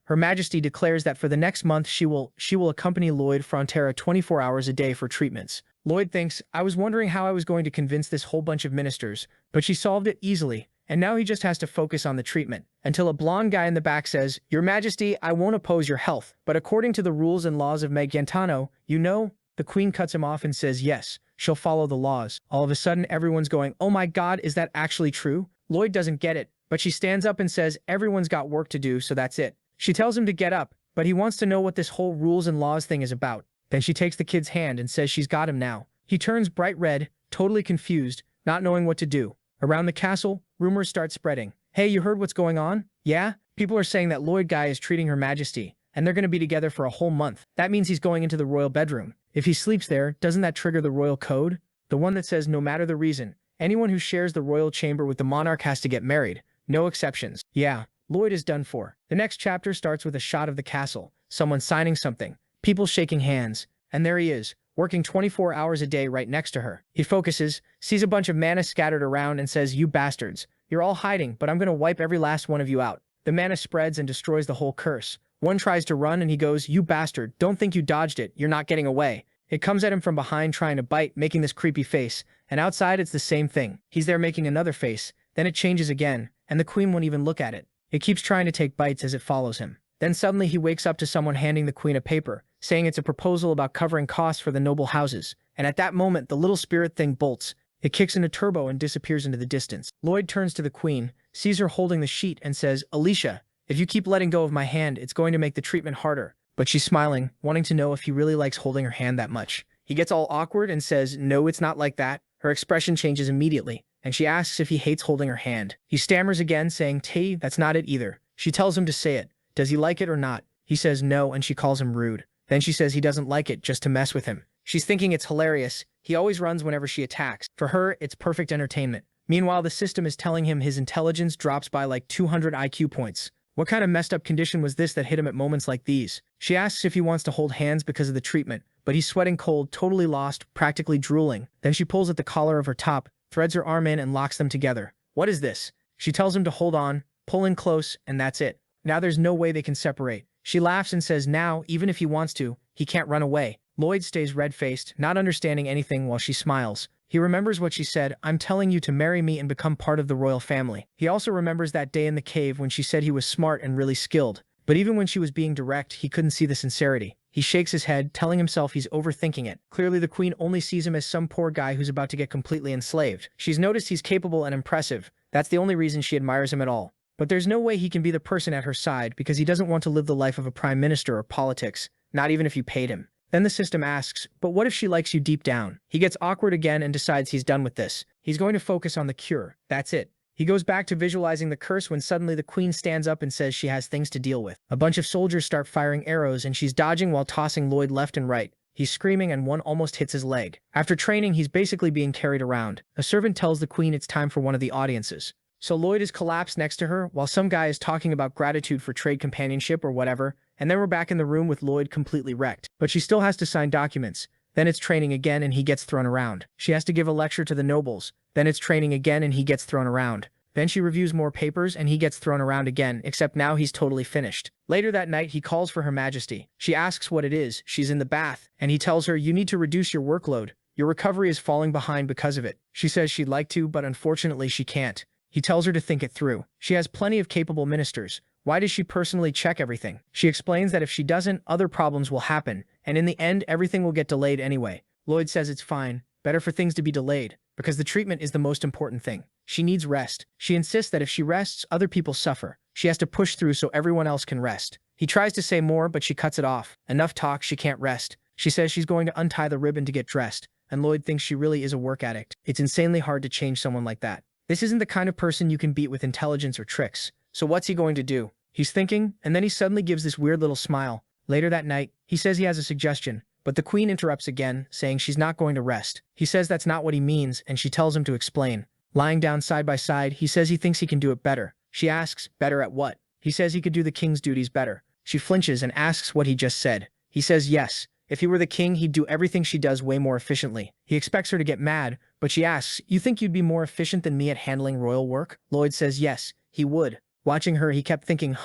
Her Majesty declares that for the next month she will accompany Lloyd Frontera 24 hours a day for treatments. Lloyd thinks, I was wondering how I was going to convince this whole bunch of ministers, but she solved it easily, and now he just has to focus on the treatment. Until a blonde guy in the back says, Your Majesty, I won't oppose your health, but according to the rules and laws of Megantano, you know? The queen cuts him off and says yes, she'll follow the laws. All of a sudden everyone's going, oh my god, is that actually true? Lloyd doesn't get it, but she stands up and says everyone's got work to do, so that's it. She tells him to get up, but he wants to know what this whole rules and laws thing is about. Then she takes the kid's hand and says she's got him now. He turns bright red, totally confused, not knowing what to do. Around the castle, rumors start spreading. Hey, you heard what's going on? Yeah? People are saying that Lloyd guy is treating Her Majesty, and they're going to be together for a whole month. That means he's going into the royal bedroom. If he sleeps there, doesn't that trigger the royal code? The one that says no matter the reason, anyone who shares the royal chamber with the monarch has to get married. No exceptions. Yeah, Lloyd is done for. The next chapter starts with a shot of the castle, someone signing something, people shaking hands, and there he is, working 24 hours a day right next to her. He focuses, sees a bunch of mana scattered around and says, you bastards, you're all hiding, but I'm gonna wipe every last one of you out. The mana spreads and destroys the whole curse. One tries to run and he goes, you bastard, don't think you dodged it, you're not getting away. It comes at him from behind trying to bite, making this creepy face, and outside it's the same thing. He's there making another face, then it changes again, and the queen won't even look at it. It keeps trying to take bites as it follows him. Then suddenly he wakes up to someone handing the queen a paper, saying it's a proposal about covering costs for the noble houses, and at that moment the little spirit thing bolts. It kicks into turbo and disappears into the distance. Lloyd turns to the queen, sees her holding the sheet and says, Alicia, if you keep letting go of my hand, it's going to make the treatment harder. But she's smiling, wanting to know if he really likes holding her hand that much. He gets all awkward and says, no, it's not like that. Her expression changes immediately, and she asks if he hates holding her hand. He stammers again, saying, Tay, that's not it either. She tells him to say it. Does he like it or not? He says no, and she calls him rude. Then she says he doesn't like it just to mess with him. She's thinking it's hilarious. He always runs whenever she attacks. For her, it's perfect entertainment. Meanwhile, the system is telling him his intelligence drops by like 200 IQ points. What kind of messed up condition was this that hit him at moments like these? She asks if he wants to hold hands because of the treatment, but he's sweating cold, totally lost, practically drooling. Then she pulls at the collar of her top, threads her arm in and locks them together. What is this? She tells him to hold on, pull in close, and that's it. Now there's no way they can separate. She laughs and says now, even if he wants to, he can't run away. Lloyd stays red-faced, not understanding anything while she smiles. He remembers what she said, I'm telling you to marry me and become part of the royal family. He also remembers that day in the cave when she said he was smart and really skilled. But even when she was being direct, he couldn't see the sincerity. He shakes his head, telling himself he's overthinking it. Clearly the queen only sees him as some poor guy who's about to get completely enslaved. She's noticed he's capable and impressive. That's the only reason she admires him at all. But there's no way he can be the person at her side because he doesn't want to live the life of a prime minister or politics, not even if you paid him. Then the system asks, but what if she likes you deep down? He gets awkward again and decides he's done with this. He's going to focus on the cure. That's it. He goes back to visualizing the curse when suddenly the queen stands up and says she has things to deal with. A bunch of soldiers start firing arrows and she's dodging while tossing Lloyd left and right. He's screaming and one almost hits his leg. After training, he's basically being carried around. A servant tells the queen it's time for one of the audiences. So Lloyd is collapsed next to her while some guy is talking about gratitude for trade companionship or whatever, and then we're back in the room with Lloyd completely wrecked. But she still has to sign documents. Then it's training again and he gets thrown around. She has to give a lecture to the nobles. Then it's training again and he gets thrown around. Then she reviews more papers and he gets thrown around again, except now he's totally finished. Later that night, he calls for Her Majesty. She asks what it is. She's in the bath, and he tells her, you need to reduce your workload. Your recovery is falling behind because of it. She says she'd like to, but unfortunately she can't. He tells her to think it through. She has plenty of capable ministers. Why does she personally check everything? She explains that if she doesn't, other problems will happen, and in the end, everything will get delayed anyway. Lloyd says it's fine. Better for things to be delayed, because the treatment is the most important thing. She needs rest. She insists that if she rests, other people suffer. She has to push through so everyone else can rest. He tries to say more, but she cuts it off. Enough talk, she can't rest. She says she's going to untie the ribbon to get dressed, and Lloyd thinks she really is a work addict. It's insanely hard to change someone like that. This isn't the kind of person you can beat with intelligence or tricks. So what's he going to do? He's thinking, and then he suddenly gives this weird little smile. Later that night, he says he has a suggestion. But the queen interrupts again, saying she's not going to rest. He says that's not what he means, and she tells him to explain. Lying down side by side, he says he thinks he can do it better. She asks, better at what? He says he could do the king's duties better. She flinches and asks what he just said. He says yes. If he were the king, he'd do everything she does way more efficiently. He expects her to get mad, but she asks, you think you'd be more efficient than me at handling royal work? Lloyd says yes, he would. Watching her, he kept thinking,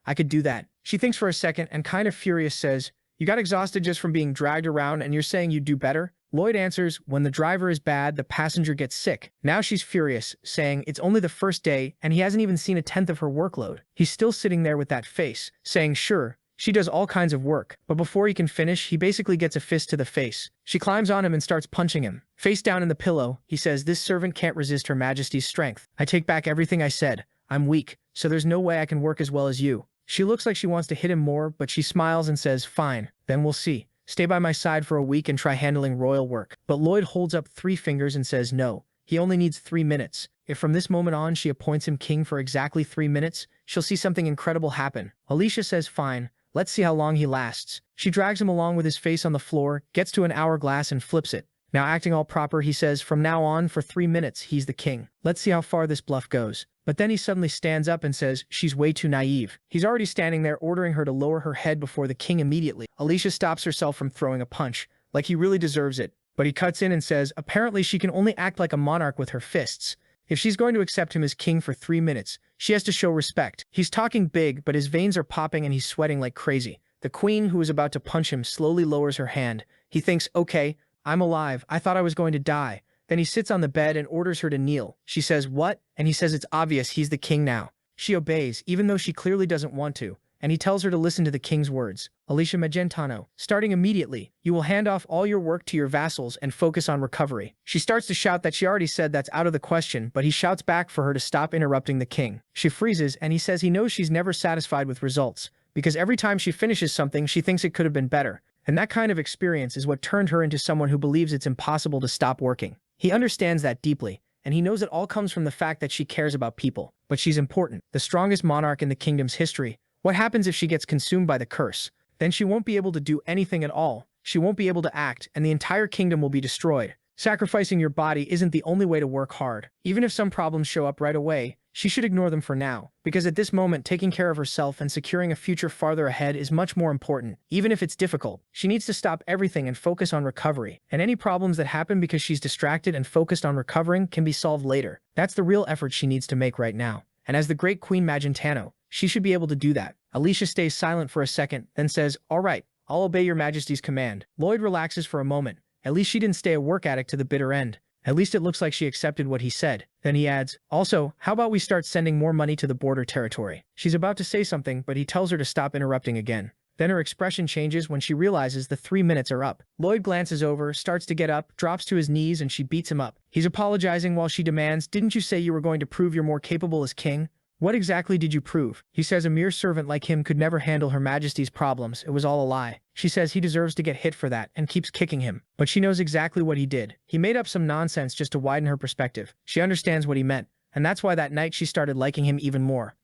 I could do that. She thinks for a second and kind of furious says, you got exhausted just from being dragged around and you're saying you'd do better? Lloyd answers, when the driver is bad, the passenger gets sick. Now she's furious, saying it's only the first day and he hasn't even seen a tenth of her workload. He's still sitting there with that face, saying sure, she does all kinds of work, but before he can finish, he basically gets a fist to the face. She climbs on him and starts punching him. Face down in the pillow, he says this servant can't resist Her Majesty's strength. I take back everything I said. I'm weak, so there's no way I can work as well as you. She looks like she wants to hit him more, but she smiles and says, fine, then we'll see. Stay by my side for a week and try handling royal work. But Lloyd holds up 3 fingers and says no. He only needs 3 minutes. If from this moment on she appoints him king for exactly 3 minutes, she'll see something incredible happen. Alicia says fine. Let's see how long he lasts. She drags him along with his face on the floor, gets to an hourglass and flips it. Now acting all proper, he says from now on for 3 minutes, he's the king. Let's see how far this bluff goes. But then he suddenly stands up and says she's way too naive. He's already standing there ordering her to lower her head before the king immediately. Alicia stops herself from throwing a punch, like he really deserves it. But he cuts in and says apparently she can only act like a monarch with her fists. If she's going to accept him as king for 3 minutes, she has to show respect. He's talking big, but his veins are popping and he's sweating like crazy. The queen, who is about to punch him, slowly lowers her hand. He thinks, okay, I'm alive. I thought I was going to die. Then he sits on the bed and orders her to kneel. She says, what? And he says it's obvious he's the king now. She obeys, even though she clearly doesn't want to, and he tells her to listen to the king's words. Alicia Magentano, starting immediately, you will hand off all your work to your vassals and focus on recovery. She starts to shout that she already said that's out of the question, but he shouts back for her to stop interrupting the king. She freezes, and he says he knows she's never satisfied with results, because every time she finishes something, she thinks it could have been better. And that kind of experience is what turned her into someone who believes it's impossible to stop working. He understands that deeply, and he knows it all comes from the fact that she cares about people. But she's important, the strongest monarch in the kingdom's history. What happens if she gets consumed by the curse? Then she won't be able to do anything at all. She won't be able to act, and the entire kingdom will be destroyed. Sacrificing your body isn't the only way to work hard. Even if some problems show up right away, she should ignore them for now, because at this moment, taking care of herself and securing a future farther ahead is much more important. Even if it's difficult, she needs to stop everything and focus on recovery. And any problems that happen because she's distracted and focused on recovering can be solved later. That's the real effort she needs to make right now. And as the great Queen Magentano, she should be able to do that. Alicia stays silent for a second, then says, all right, I'll obey your majesty's command. Lloyd relaxes for a moment. At least she didn't stay a work addict to the bitter end. At least it looks like she accepted what he said. Then he adds, also, how about we start sending more money to the border territory? She's about to say something, but he tells her to stop interrupting again. Then her expression changes when she realizes the 3 minutes are up. Lloyd glances over, starts to get up, drops to his knees, and she beats him up. He's apologizing while she demands, didn't you say you were going to prove you're more capable as king? What exactly did you prove? He says a mere servant like him could never handle Her Majesty's problems. It was all a lie. She says he deserves to get hit for that and keeps kicking him. But she knows exactly what he did. He made up some nonsense just to widen her perspective. She understands what he meant. And that's why that night she started liking him even more.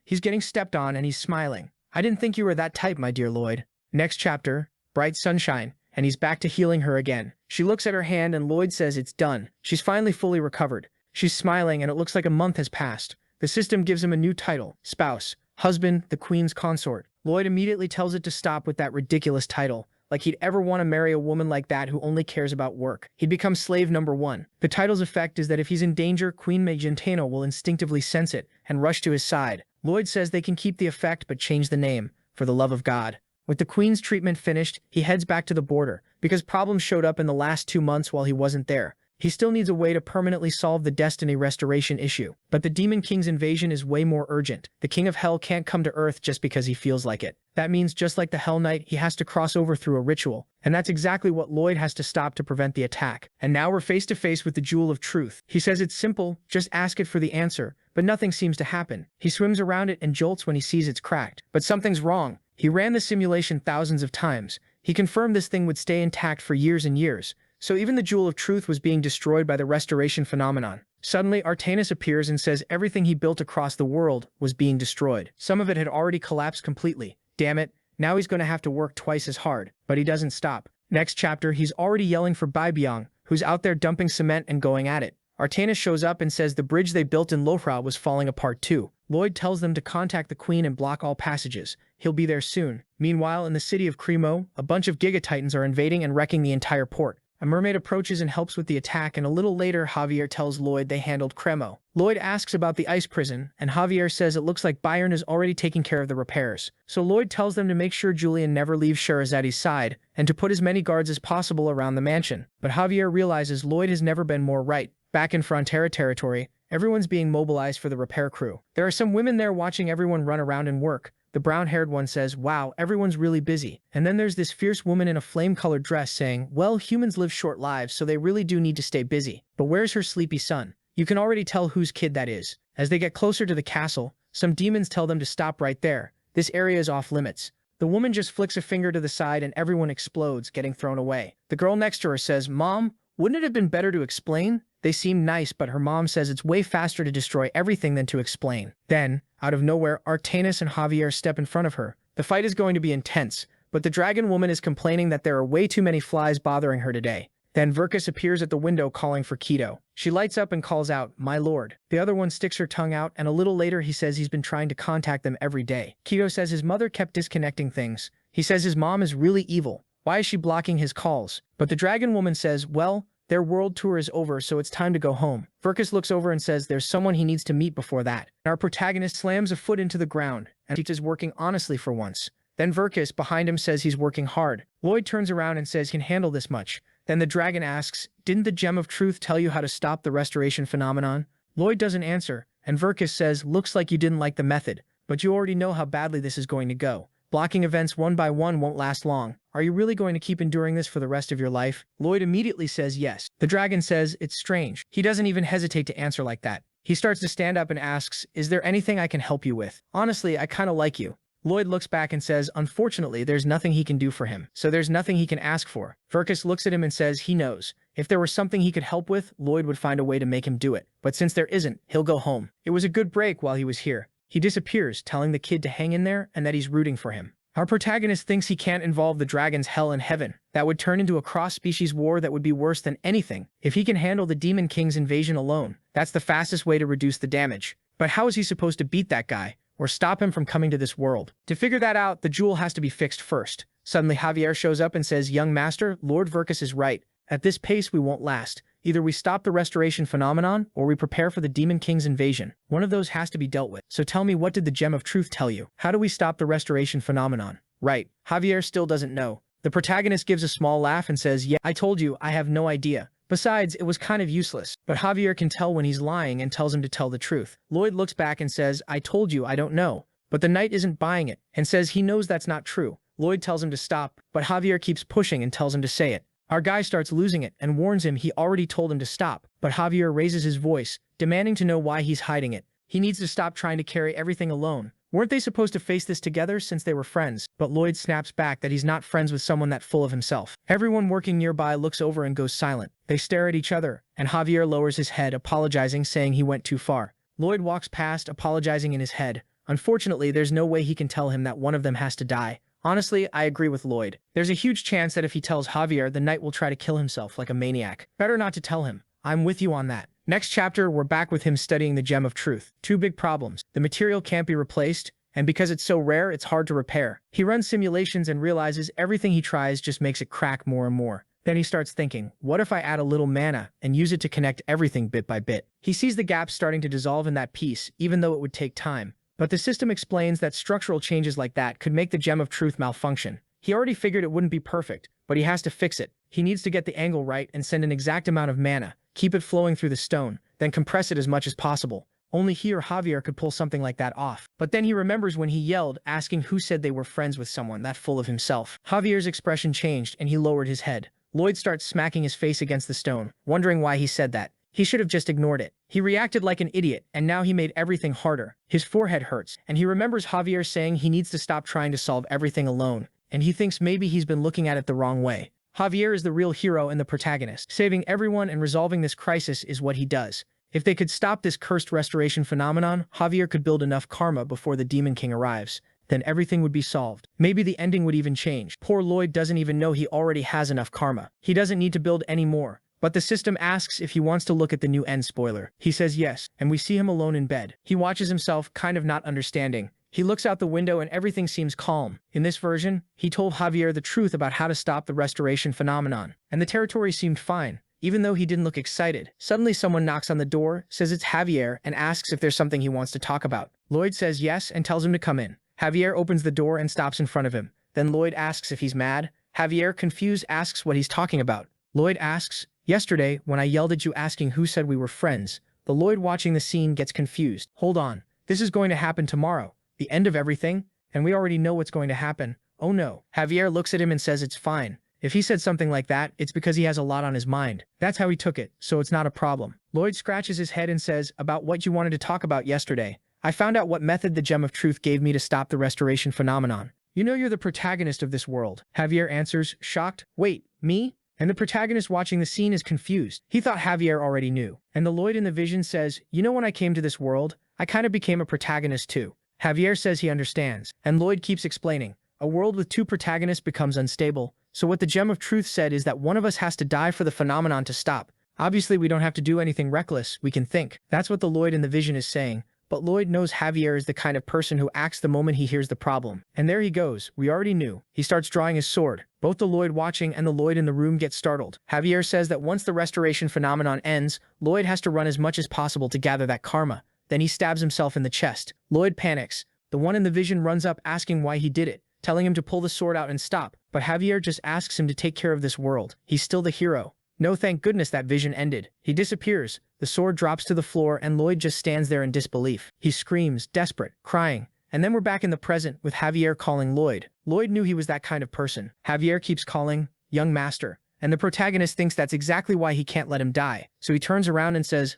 He's getting stepped on and he's smiling. I didn't think you were that type, my dear Lloyd. Next chapter, bright sunshine, and he's back to healing her again. She looks at her hand and Lloyd says it's done. She's finally fully recovered. She's smiling and it looks like a month has passed. The system gives him a new title, spouse, husband, the queen's consort. Lloyd immediately tells it to stop with that ridiculous title. Like he'd ever want to marry a woman like that who only cares about work. He'd become slave number 1. The title's effect is that if he's in danger, Queen Magentano will instinctively sense it and rush to his side. Lloyd says they can keep the effect but change the name, for the love of God. With the Queen's treatment finished, he heads back to the border, because problems showed up in the last 2 months while he wasn't there. He still needs a way to permanently solve the destiny restoration issue. But the Demon King's invasion is way more urgent. The King of Hell can't come to Earth just because he feels like it. That means just like the Hell Knight, he has to cross over through a ritual. And that's exactly what Lloyd has to stop to prevent the attack. And now we're face to face with the Jewel of Truth. He says it's simple, just ask it for the answer. But nothing seems to happen. He swims around it and jolts when he sees it's cracked. But something's wrong. He ran the simulation thousands of times. He confirmed this thing would stay intact for years and years. So even the Jewel of Truth was being destroyed by the restoration phenomenon. Suddenly, Artanis appears and says everything he built across the world was being destroyed. Some of it had already collapsed completely. Damn it, now he's going to have to work twice as hard. But he doesn't stop. Next chapter, he's already yelling for Baibyang, who's out there dumping cement and going at it. Artanis shows up and says the bridge they built in Lohra was falling apart too. Lloyd tells them to contact the Queen and block all passages. He'll be there soon. Meanwhile, in the city of Cremo, a bunch of Gigatitans are invading and wrecking the entire port. A mermaid approaches and helps with the attack, and a little later Javier tells Lloyd they handled Cremo. Lloyd asks about the ice prison, and Javier says it looks like Bayern is already taking care of the repairs. So Lloyd tells them to make sure Julian never leaves Shahrazadi's side, and to put as many guards as possible around the mansion. But Javier realizes Lloyd has never been more right. Back in Frontera territory, everyone's being mobilized for the repair crew. There are some women there watching everyone run around and work. The brown-haired one says, wow, everyone's really busy. And then there's this fierce woman in a flame-colored dress saying, well, humans live short lives, so they really do need to stay busy. But where's her sleepy son? You can already tell whose kid that is. As they get closer to the castle, some demons tell them to stop right there. This area is off limits. The woman just flicks a finger to the side and everyone explodes, getting thrown away. The girl next to her says, Mom, wouldn't it have been better to explain? They seem nice, but her mom says it's way faster to destroy everything than to explain. Then, out of nowhere, Artanis and Javier step in front of her. The fight is going to be intense, but the dragon woman is complaining that there are way too many flies bothering her today. Then Verkus appears at the window calling for Keto. She lights up and calls out, my lord. The other one sticks her tongue out, and a little later he says he's been trying to contact them every day. Keto says his mother kept disconnecting things. He says his mom is really evil. Why is she blocking his calls? But the dragon woman says, well, their world tour is over, so it's time to go home. Verkus looks over and says there's someone he needs to meet before that. Our protagonist slams a foot into the ground, and is working honestly for once. Then Verkus, behind him, says he's working hard. Lloyd turns around and says he can handle this much. Then the dragon asks, didn't the Gem of Truth tell you how to stop the restoration phenomenon? Lloyd doesn't answer, and Verkus says, looks like you didn't like the method, but you already know how badly this is going to go. Blocking events one by one won't last long. Are you really going to keep enduring this for the rest of your life? Lloyd immediately says yes. The dragon says it's strange. He doesn't even hesitate to answer like that. He starts to stand up and asks, is there anything I can help you with? Honestly, I kinda like you. Lloyd looks back and says, unfortunately, there's nothing he can do for him, so there's nothing he can ask for. Verkus looks at him and says he knows. If there was something he could help with, Lloyd would find a way to make him do it. But since there isn't, he'll go home. It was a good break while he was here. He disappears, telling the kid to hang in there and that he's rooting for him. Our protagonist thinks he can't involve the dragons Hell and Heaven. That would turn into a cross-species war that would be worse than anything. If he can handle the Demon King's invasion alone, that's the fastest way to reduce the damage. But how is he supposed to beat that guy, or stop him from coming to this world? To figure that out, the jewel has to be fixed first. Suddenly Javier shows up and says, young master, Lord Verkus is right. At this pace we won't last. Either we stop the restoration phenomenon, or we prepare for the Demon King's invasion. One of those has to be dealt with. So tell me, what did the Gem of Truth tell you? How do we stop the restoration phenomenon? Right. Javier still doesn't know. The protagonist gives a small laugh and says, yeah, I told you, I have no idea. Besides, it was kind of useless. But Javier can tell when he's lying and tells him to tell the truth. Lloyd looks back and says, I told you, I don't know. But the knight isn't buying it, and says he knows that's not true. Lloyd tells him to stop, but Javier keeps pushing and tells him to say it. Our guy starts losing it and warns him he already told him to stop, but Javier raises his voice, demanding to know why he's hiding it. He needs to stop trying to carry everything alone. Weren't they supposed to face this together since they were friends? But Lloyd snaps back that he's not friends with someone that full of himself. Everyone working nearby looks over and goes silent. They stare at each other, and Javier lowers his head, apologizing, saying he went too far. Lloyd walks past, apologizing in his head. Unfortunately, there's no way he can tell him that one of them has to die. Honestly, I agree with Lloyd. There's a huge chance that if he tells Javier, the knight will try to kill himself like a maniac. Better not to tell him. I'm with you on that. Next chapter, we're back with him studying the Gem of Truth. Two big problems. The material can't be replaced, and because it's so rare, it's hard to repair. He runs simulations and realizes everything he tries just makes it crack more and more. Then he starts thinking, what if I add a little mana and use it to connect everything bit by bit? He sees the gaps starting to dissolve in that piece, even though it would take time. But the system explains that structural changes like that could make the Gem of Truth malfunction. He already figured it wouldn't be perfect, but he has to fix it. He needs to get the angle right and send an exact amount of mana, keep it flowing through the stone, then compress it as much as possible. Only he or Javier could pull something like that off. But then he remembers when he yelled, asking who said they were friends with someone that full of himself. Javier's expression changed and he lowered his head. Lloyd starts smacking his face against the stone, wondering why he said that. He should have just ignored it. He reacted like an idiot, and now he made everything harder. His forehead hurts, and he remembers Javier saying he needs to stop trying to solve everything alone, and he thinks maybe he's been looking at it the wrong way. Javier is the real hero and the protagonist. Saving everyone and resolving this crisis is what he does. If they could stop this cursed restoration phenomenon, Javier could build enough karma before the Demon King arrives. Then everything would be solved. Maybe the ending would even change. Poor Lloyd doesn't even know he already has enough karma. He doesn't need to build any more. But the system asks if he wants to look at the new end spoiler. He says yes, and we see him alone in bed. He watches himself, kind of not understanding. He looks out the window and everything seems calm. In this version, he told Javier the truth about how to stop the restoration phenomenon. And the territory seemed fine, even though he didn't look excited. Suddenly someone knocks on the door, says it's Javier, and asks if there's something he wants to talk about. Lloyd says yes and tells him to come in. Javier opens the door and stops in front of him. Then Lloyd asks if he's mad. Javier, confused, asks what he's talking about. Lloyd asks, yesterday, when I yelled at you asking who said we were friends. The Lloyd watching the scene gets confused. Hold on, this is going to happen tomorrow. The end of everything? And we already know what's going to happen. Oh no. Javier looks at him and says it's fine. If he said something like that, it's because he has a lot on his mind. That's how he took it, so it's not a problem. Lloyd scratches his head and says, about what you wanted to talk about yesterday. I found out what method the Gem of Truth gave me to stop the restoration phenomenon. You know you're the protagonist of this world. Javier answers, shocked. Wait, me? And the protagonist watching the scene is confused. He thought Javier already knew. And the Lloyd in the vision says, you know when I came to this world, I kind of became a protagonist too. Javier says he understands. And Lloyd keeps explaining. A world with two protagonists becomes unstable. So what the Gem of Truth said is that one of us has to die for the phenomenon to stop. Obviously we don't have to do anything reckless, we can think. That's what the Lloyd in the vision is saying. But Lloyd knows Javier is the kind of person who acts the moment he hears the problem. And there he goes, we already knew. He starts drawing his sword. Both the Lloyd watching and the Lloyd in the room get startled. Javier says that once the restoration phenomenon ends, Lloyd has to run as much as possible to gather that karma. Then he stabs himself in the chest. Lloyd panics. The one in the vision runs up asking why he did it, telling him to pull the sword out and stop. But Javier just asks him to take care of this world. He's still the hero. No, thank goodness that vision ended. He disappears. The sword drops to the floor and Lloyd just stands there in disbelief. He screams, desperate, crying. And then we're back in the present with Javier calling Lloyd. Lloyd knew he was that kind of person. Javier keeps calling, young master. And the protagonist thinks that's exactly why he can't let him die. So he turns around and says,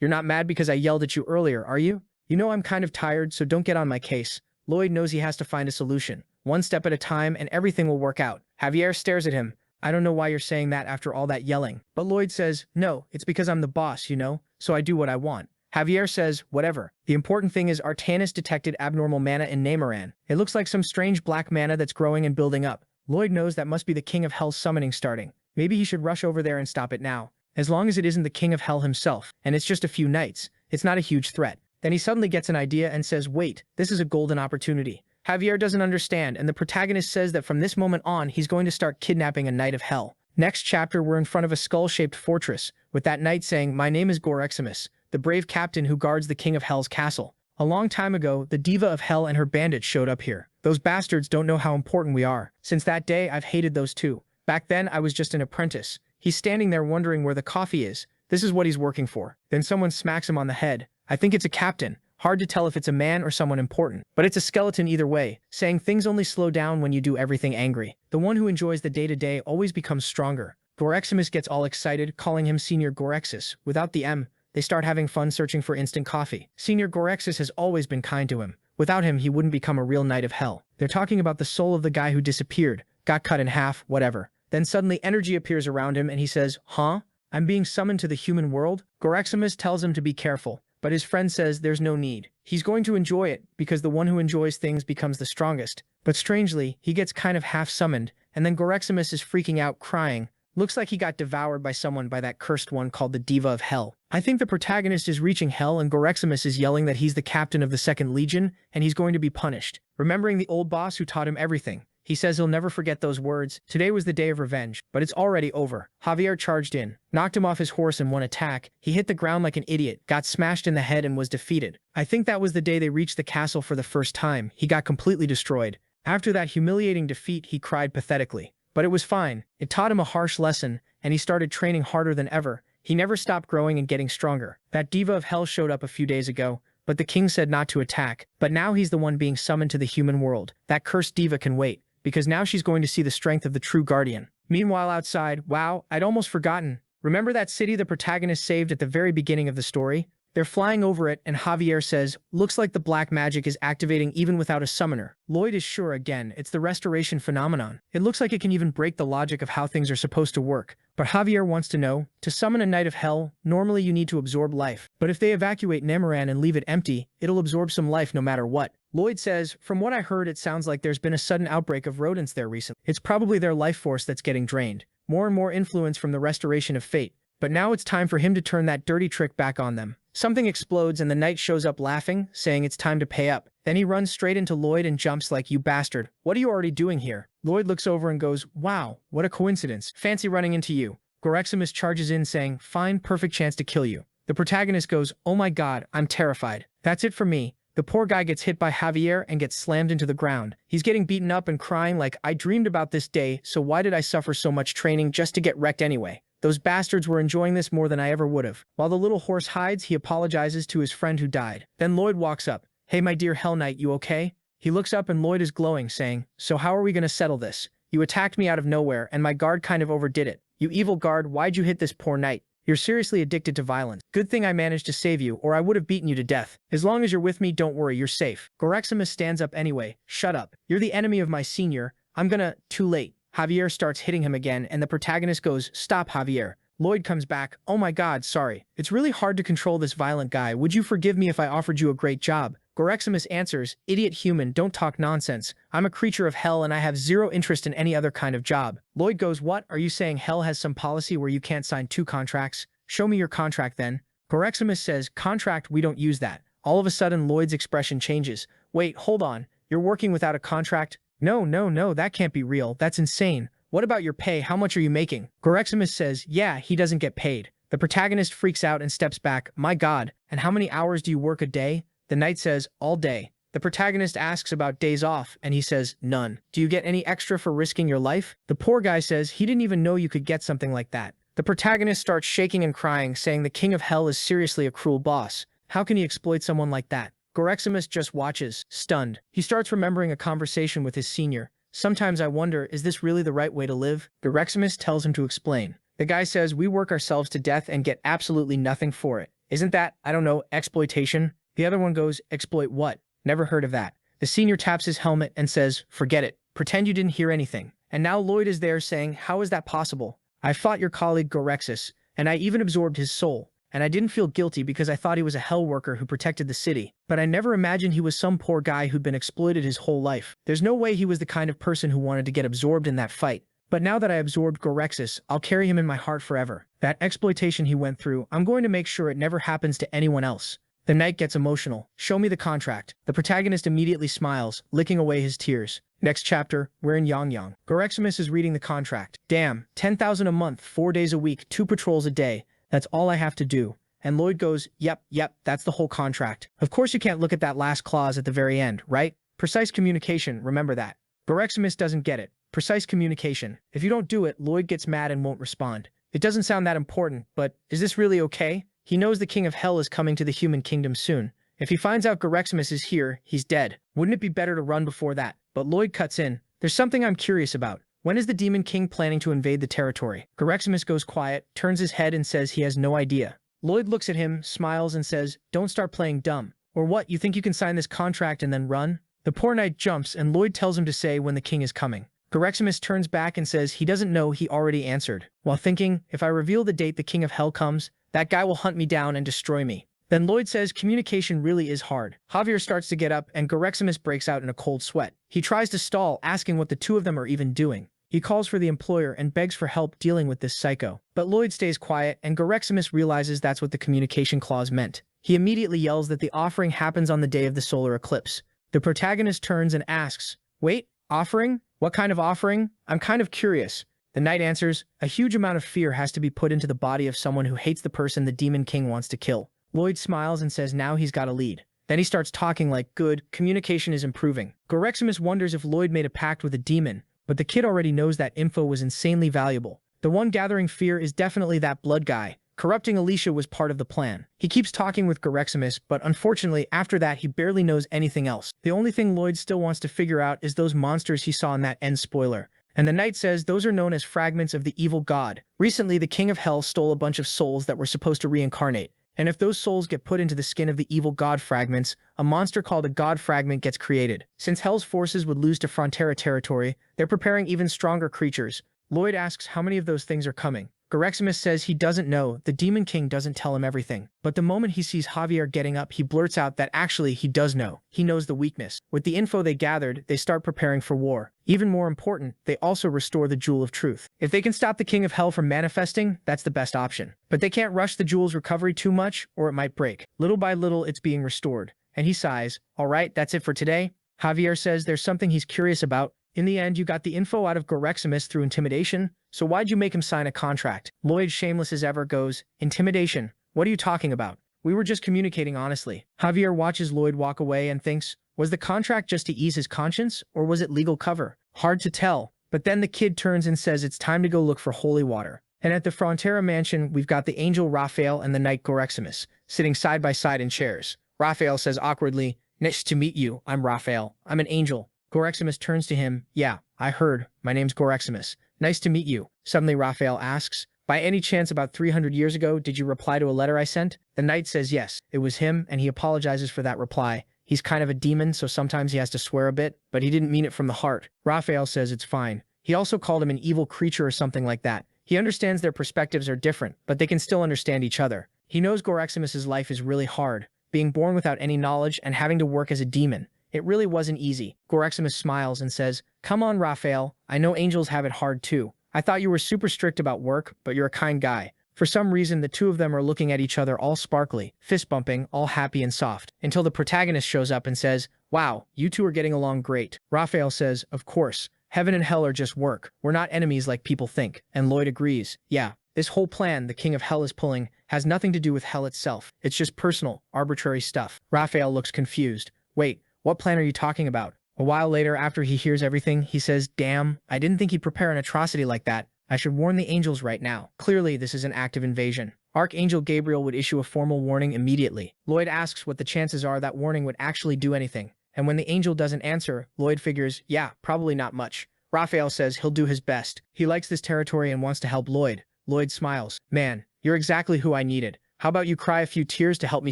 you're not mad because I yelled at you earlier, are you? You know I'm kind of tired, so don't get on my case. Lloyd knows he has to find a solution. One step at a time and everything will work out. Javier stares at him. I don't know why you're saying that after all that yelling. But Lloyd says, no, it's because I'm the boss, you know, so I do what I want. Javier says, whatever. The important thing is Artanis detected abnormal mana in Neymaran. It looks like some strange black mana that's growing and building up. Lloyd knows that must be the King of Hell's summoning starting. Maybe he should rush over there and stop it now. As long as it isn't the King of Hell himself, and it's just a few knights, it's not a huge threat. Then he suddenly gets an idea and says, wait, this is a golden opportunity. Javier doesn't understand, and the protagonist says that from this moment on, he's going to start kidnapping a knight of hell. Next chapter, we're in front of a skull-shaped fortress, with that knight saying, my name is Goreximus, the brave captain who guards the King of Hell's castle. A long time ago, the diva of hell and her bandits showed up here. Those bastards don't know how important we are. Since that day, I've hated those two. Back then, I was just an apprentice. He's standing there wondering where the coffee is. This is what he's working for. Then someone smacks him on the head. I think it's a captain. Hard to tell if it's a man or someone important. But it's a skeleton either way, saying things only slow down when you do everything angry. The one who enjoys the day-to-day always becomes stronger. Goreximus gets all excited, calling him Senior Gorexis. Without the M, they start having fun searching for instant coffee. Senior Gorexis has always been kind to him. Without him, he wouldn't become a real knight of hell. They're talking about the soul of the guy who disappeared, got cut in half, whatever. Then suddenly energy appears around him and he says, "Huh? I'm being summoned to the human world?" Goreximus tells him to be careful, but his friend says there's no need. He's going to enjoy it because the one who enjoys things becomes the strongest. But strangely, he gets kind of half summoned, and then Goreximus is freaking out, crying. Looks like he got devoured by someone, by that cursed one called the Diva of Hell. I think the protagonist is reaching hell and Goreximus is yelling that he's the captain of the Second Legion and he's going to be punished. Remembering the old boss who taught him everything, he says he'll never forget those words. Today was the day of revenge, but it's already over. Javier charged in, knocked him off his horse in one attack. He hit the ground like an idiot, got smashed in the head and was defeated. I think that was the day they reached the castle for the first time. He got completely destroyed. After that humiliating defeat, he cried pathetically. But it was fine. It taught him a harsh lesson, and he started training harder than ever. He never stopped growing and getting stronger. That Diva of Hell showed up a few days ago, but the king said not to attack. But now he's the one being summoned to the human world. That cursed Diva can wait, because now she's going to see the strength of the true guardian. Meanwhile outside, wow, I'd almost forgotten. Remember that city the protagonist saved at the very beginning of the story? They're flying over it and Javier says, "Looks like the black magic is activating even without a summoner." Lloyd is sure again, it's the restoration phenomenon. It looks like it can even break the logic of how things are supposed to work. But Javier wants to know, to summon a Knight of Hell, normally you need to absorb life. But if they evacuate Nemoran and leave it empty, it'll absorb some life no matter what. Lloyd says, "From what I heard, it sounds like there's been a sudden outbreak of rodents there recently. It's probably their life force that's getting drained. More and more influence from the restoration of fate. But now it's time for him to turn that dirty trick back on them." Something explodes and the knight shows up laughing, saying it's time to pay up. Then he runs straight into Lloyd and jumps like, "You bastard, what are you already doing here?" Lloyd looks over and goes, "Wow, what a coincidence. Fancy running into you." Goreximus charges in saying, "Fine, perfect chance to kill you." The protagonist goes, "Oh my god, I'm terrified. That's it for me." The poor guy gets hit by Javier and gets slammed into the ground. He's getting beaten up and crying like, "I dreamed about this day, so why did I suffer so much training just to get wrecked anyway?" Those bastards were enjoying this more than I ever would have. While the little horse hides, he apologizes to his friend who died. Then Lloyd walks up. "Hey, my dear Hell Knight, you okay?" He looks up and Lloyd is glowing, saying, "So how are we gonna settle this? You attacked me out of nowhere, and my guard kind of overdid it. You evil guard, why'd you hit this poor knight? You're seriously addicted to violence. Good thing I managed to save you, or I would have beaten you to death. As long as you're with me, don't worry, you're safe." Goreximus stands up anyway. "Shut up. You're the enemy of my senior. I'm gonna..." Too late. Javier starts hitting him again, and the protagonist goes, "Stop, Javier." Lloyd comes back. "Oh my god, sorry. It's really hard to control this violent guy. Would you forgive me if I offered you a great job?" Goreximus answers, "Idiot human, don't talk nonsense. I'm a creature of hell and I have zero interest in any other kind of job." Lloyd goes, "What? Are you saying hell has some policy where you can't sign 2 contracts? Show me your contract then." Goreximus says, "Contract, we don't use that." All of a sudden, Lloyd's expression changes. "Wait, hold on. You're working without a contract? No, no, no, that can't be real. That's insane. What about your pay? How much are you making?" Goreximus says, "Yeah, he doesn't get paid." The protagonist freaks out and steps back. "My god, and how many hours do you work a day?" The knight says, "All day." The protagonist asks about days off, and he says, "None." "Do you get any extra for risking your life?" The poor guy says he didn't even know you could get something like that. The protagonist starts shaking and crying, saying the king of hell is seriously a cruel boss. How can he exploit someone like that? Goreximus just watches, stunned. He starts remembering a conversation with his senior. "Sometimes I wonder, is this really the right way to live?" Goreximus tells him to explain. The guy says, "We work ourselves to death and get absolutely nothing for it. Isn't that, I don't know, exploitation?" The other one goes, "Exploit what? Never heard of that." The senior taps his helmet and says, "Forget it. Pretend you didn't hear anything." And now Lloyd is there saying, "How is that possible? I fought your colleague Gorexis, and I even absorbed his soul. And I didn't feel guilty because I thought he was a hell worker who protected the city. But I never imagined he was some poor guy who'd been exploited his whole life. There's no way he was the kind of person who wanted to get absorbed in that fight. But now that I absorbed Gorexis, I'll carry him in my heart forever. That exploitation he went through, I'm going to make sure it never happens to anyone else." The knight gets emotional. "Show me the contract." The protagonist immediately smiles, licking away his tears. Next chapter, we're in Yongyang. Goreximus is reading the contract. "Damn, 10,000 a month, 4 days a week, 2 patrols a day. That's all I have to do." And Lloyd goes, Yep, that's the whole contract. Of course you can't look at that last clause at the very end, right? Precise communication, remember that." Goreximus doesn't get it. Precise communication. If you don't do it, Lloyd gets mad and won't respond. It doesn't sound that important, but is this really okay? He knows the king of hell is coming to the human kingdom soon. If he finds out Goreximus is here, he's dead. Wouldn't it be better to run before that? But Lloyd cuts in. "There's something I'm curious about. When is the demon king planning to invade the territory?" Goreximus goes quiet, turns his head and says he has no idea. Lloyd looks at him, smiles and says, "Don't start playing dumb. Or what, you think you can sign this contract and then run? The poor knight jumps and Lloyd tells him to say when the king is coming. Garaximus turns back and says he doesn't know, he already answered, while thinking, if I reveal the date the king of hell comes, that guy will hunt me down and destroy me. Then Lloyd says communication really is hard. Javier starts to get up and Garaximus breaks out in a cold sweat. He tries to stall, asking what the two of them are even doing. He calls for the employer and begs for help dealing with this psycho. But Lloyd stays quiet and Garaximus realizes that's what the communication clause meant. He immediately yells that the offering happens on the day of the solar eclipse. The protagonist turns and asks, wait, offering? What kind of offering? I'm kind of curious. The knight answers, a huge amount of fear has to be put into the body of someone who hates the person the demon king wants to kill. Lloyd smiles and says now he's got a lead. Then he starts talking like, good, communication is improving. Garaximus wonders if Lloyd made a pact with a demon, but the kid already knows that info was insanely valuable. The one gathering fear is definitely that blood guy. Corrupting Alicia was part of the plan. He keeps talking with Garaximus, but unfortunately after that he barely knows anything else. The only thing Lloyd still wants to figure out is those monsters he saw in that end spoiler. And the knight says those are known as fragments of the evil god. Recently the king of hell stole a bunch of souls that were supposed to reincarnate. And if those souls get put into the skin of the evil god fragments, a monster called a god fragment gets created. Since Hell's forces would lose to Frontera territory, they're preparing even stronger creatures. Lloyd asks how many of those things are coming. Garaximus says he doesn't know, the Demon King doesn't tell him everything. But the moment he sees Javier getting up, he blurts out that actually he does know. He knows the weakness. With the info they gathered, they start preparing for war. Even more important, they also restore the Jewel of Truth. If they can stop the King of Hell from manifesting, that's the best option. But they can't rush the Jewel's recovery too much, or it might break. Little by little, it's being restored. And he sighs, alright, that's it for today. Javier says there's something he's curious about. In the end, you got the info out of Garaximus through intimidation, so why'd you make him sign a contract? Lloyd, shameless as ever, goes, intimidation? What are you talking about? We were just communicating honestly. Javier watches Lloyd walk away and thinks, was the contract just to ease his conscience, or was it legal cover? Hard to tell. But then the kid turns and says it's time to go look for holy water. And at the Frontera mansion, we've got the angel Raphael and the knight Garaximus, sitting side by side in chairs. Raphael says awkwardly, nice to meet you, I'm Raphael. I'm an angel. Garaximus turns to him, yeah, I heard. My name's Garaximus. Nice to meet you. Suddenly Raphael asks, by any chance about 300 years ago, did you reply to a letter I sent? The knight says yes, it was him, and he apologizes for that reply. He's kind of a demon, so sometimes he has to swear a bit, but he didn't mean it from the heart. Raphael says it's fine. He also called him an evil creature or something like that. He understands their perspectives are different, but they can still understand each other. He knows Garaximus's life is really hard, being born without any knowledge and having to work as a demon. It really wasn't easy. Garaximus smiles and says, come on, Raphael. I know angels have it hard too. I thought you were super strict about work, but you're a kind guy. For some reason, the two of them are looking at each other all sparkly, fist-bumping, all happy and soft, until the protagonist shows up and says, wow, you two are getting along great. Raphael says, of course. Heaven and hell are just work. We're not enemies like people think. And Lloyd agrees. Yeah, this whole plan the King of Hell is pulling has nothing to do with hell itself. It's just personal, arbitrary stuff. Raphael looks confused. Wait. What plan are you talking about? A while later, after he hears everything, he says, damn, I didn't think he'd prepare an atrocity like that. I should warn the angels right now. Clearly, this is an active invasion. Archangel Gabriel would issue a formal warning immediately. Lloyd asks what the chances are that warning would actually do anything. And when the angel doesn't answer, Lloyd figures, yeah, probably not much. Raphael says he'll do his best. He likes this territory and wants to help Lloyd. Lloyd smiles. Man, you're exactly who I needed. How about you cry a few tears to help me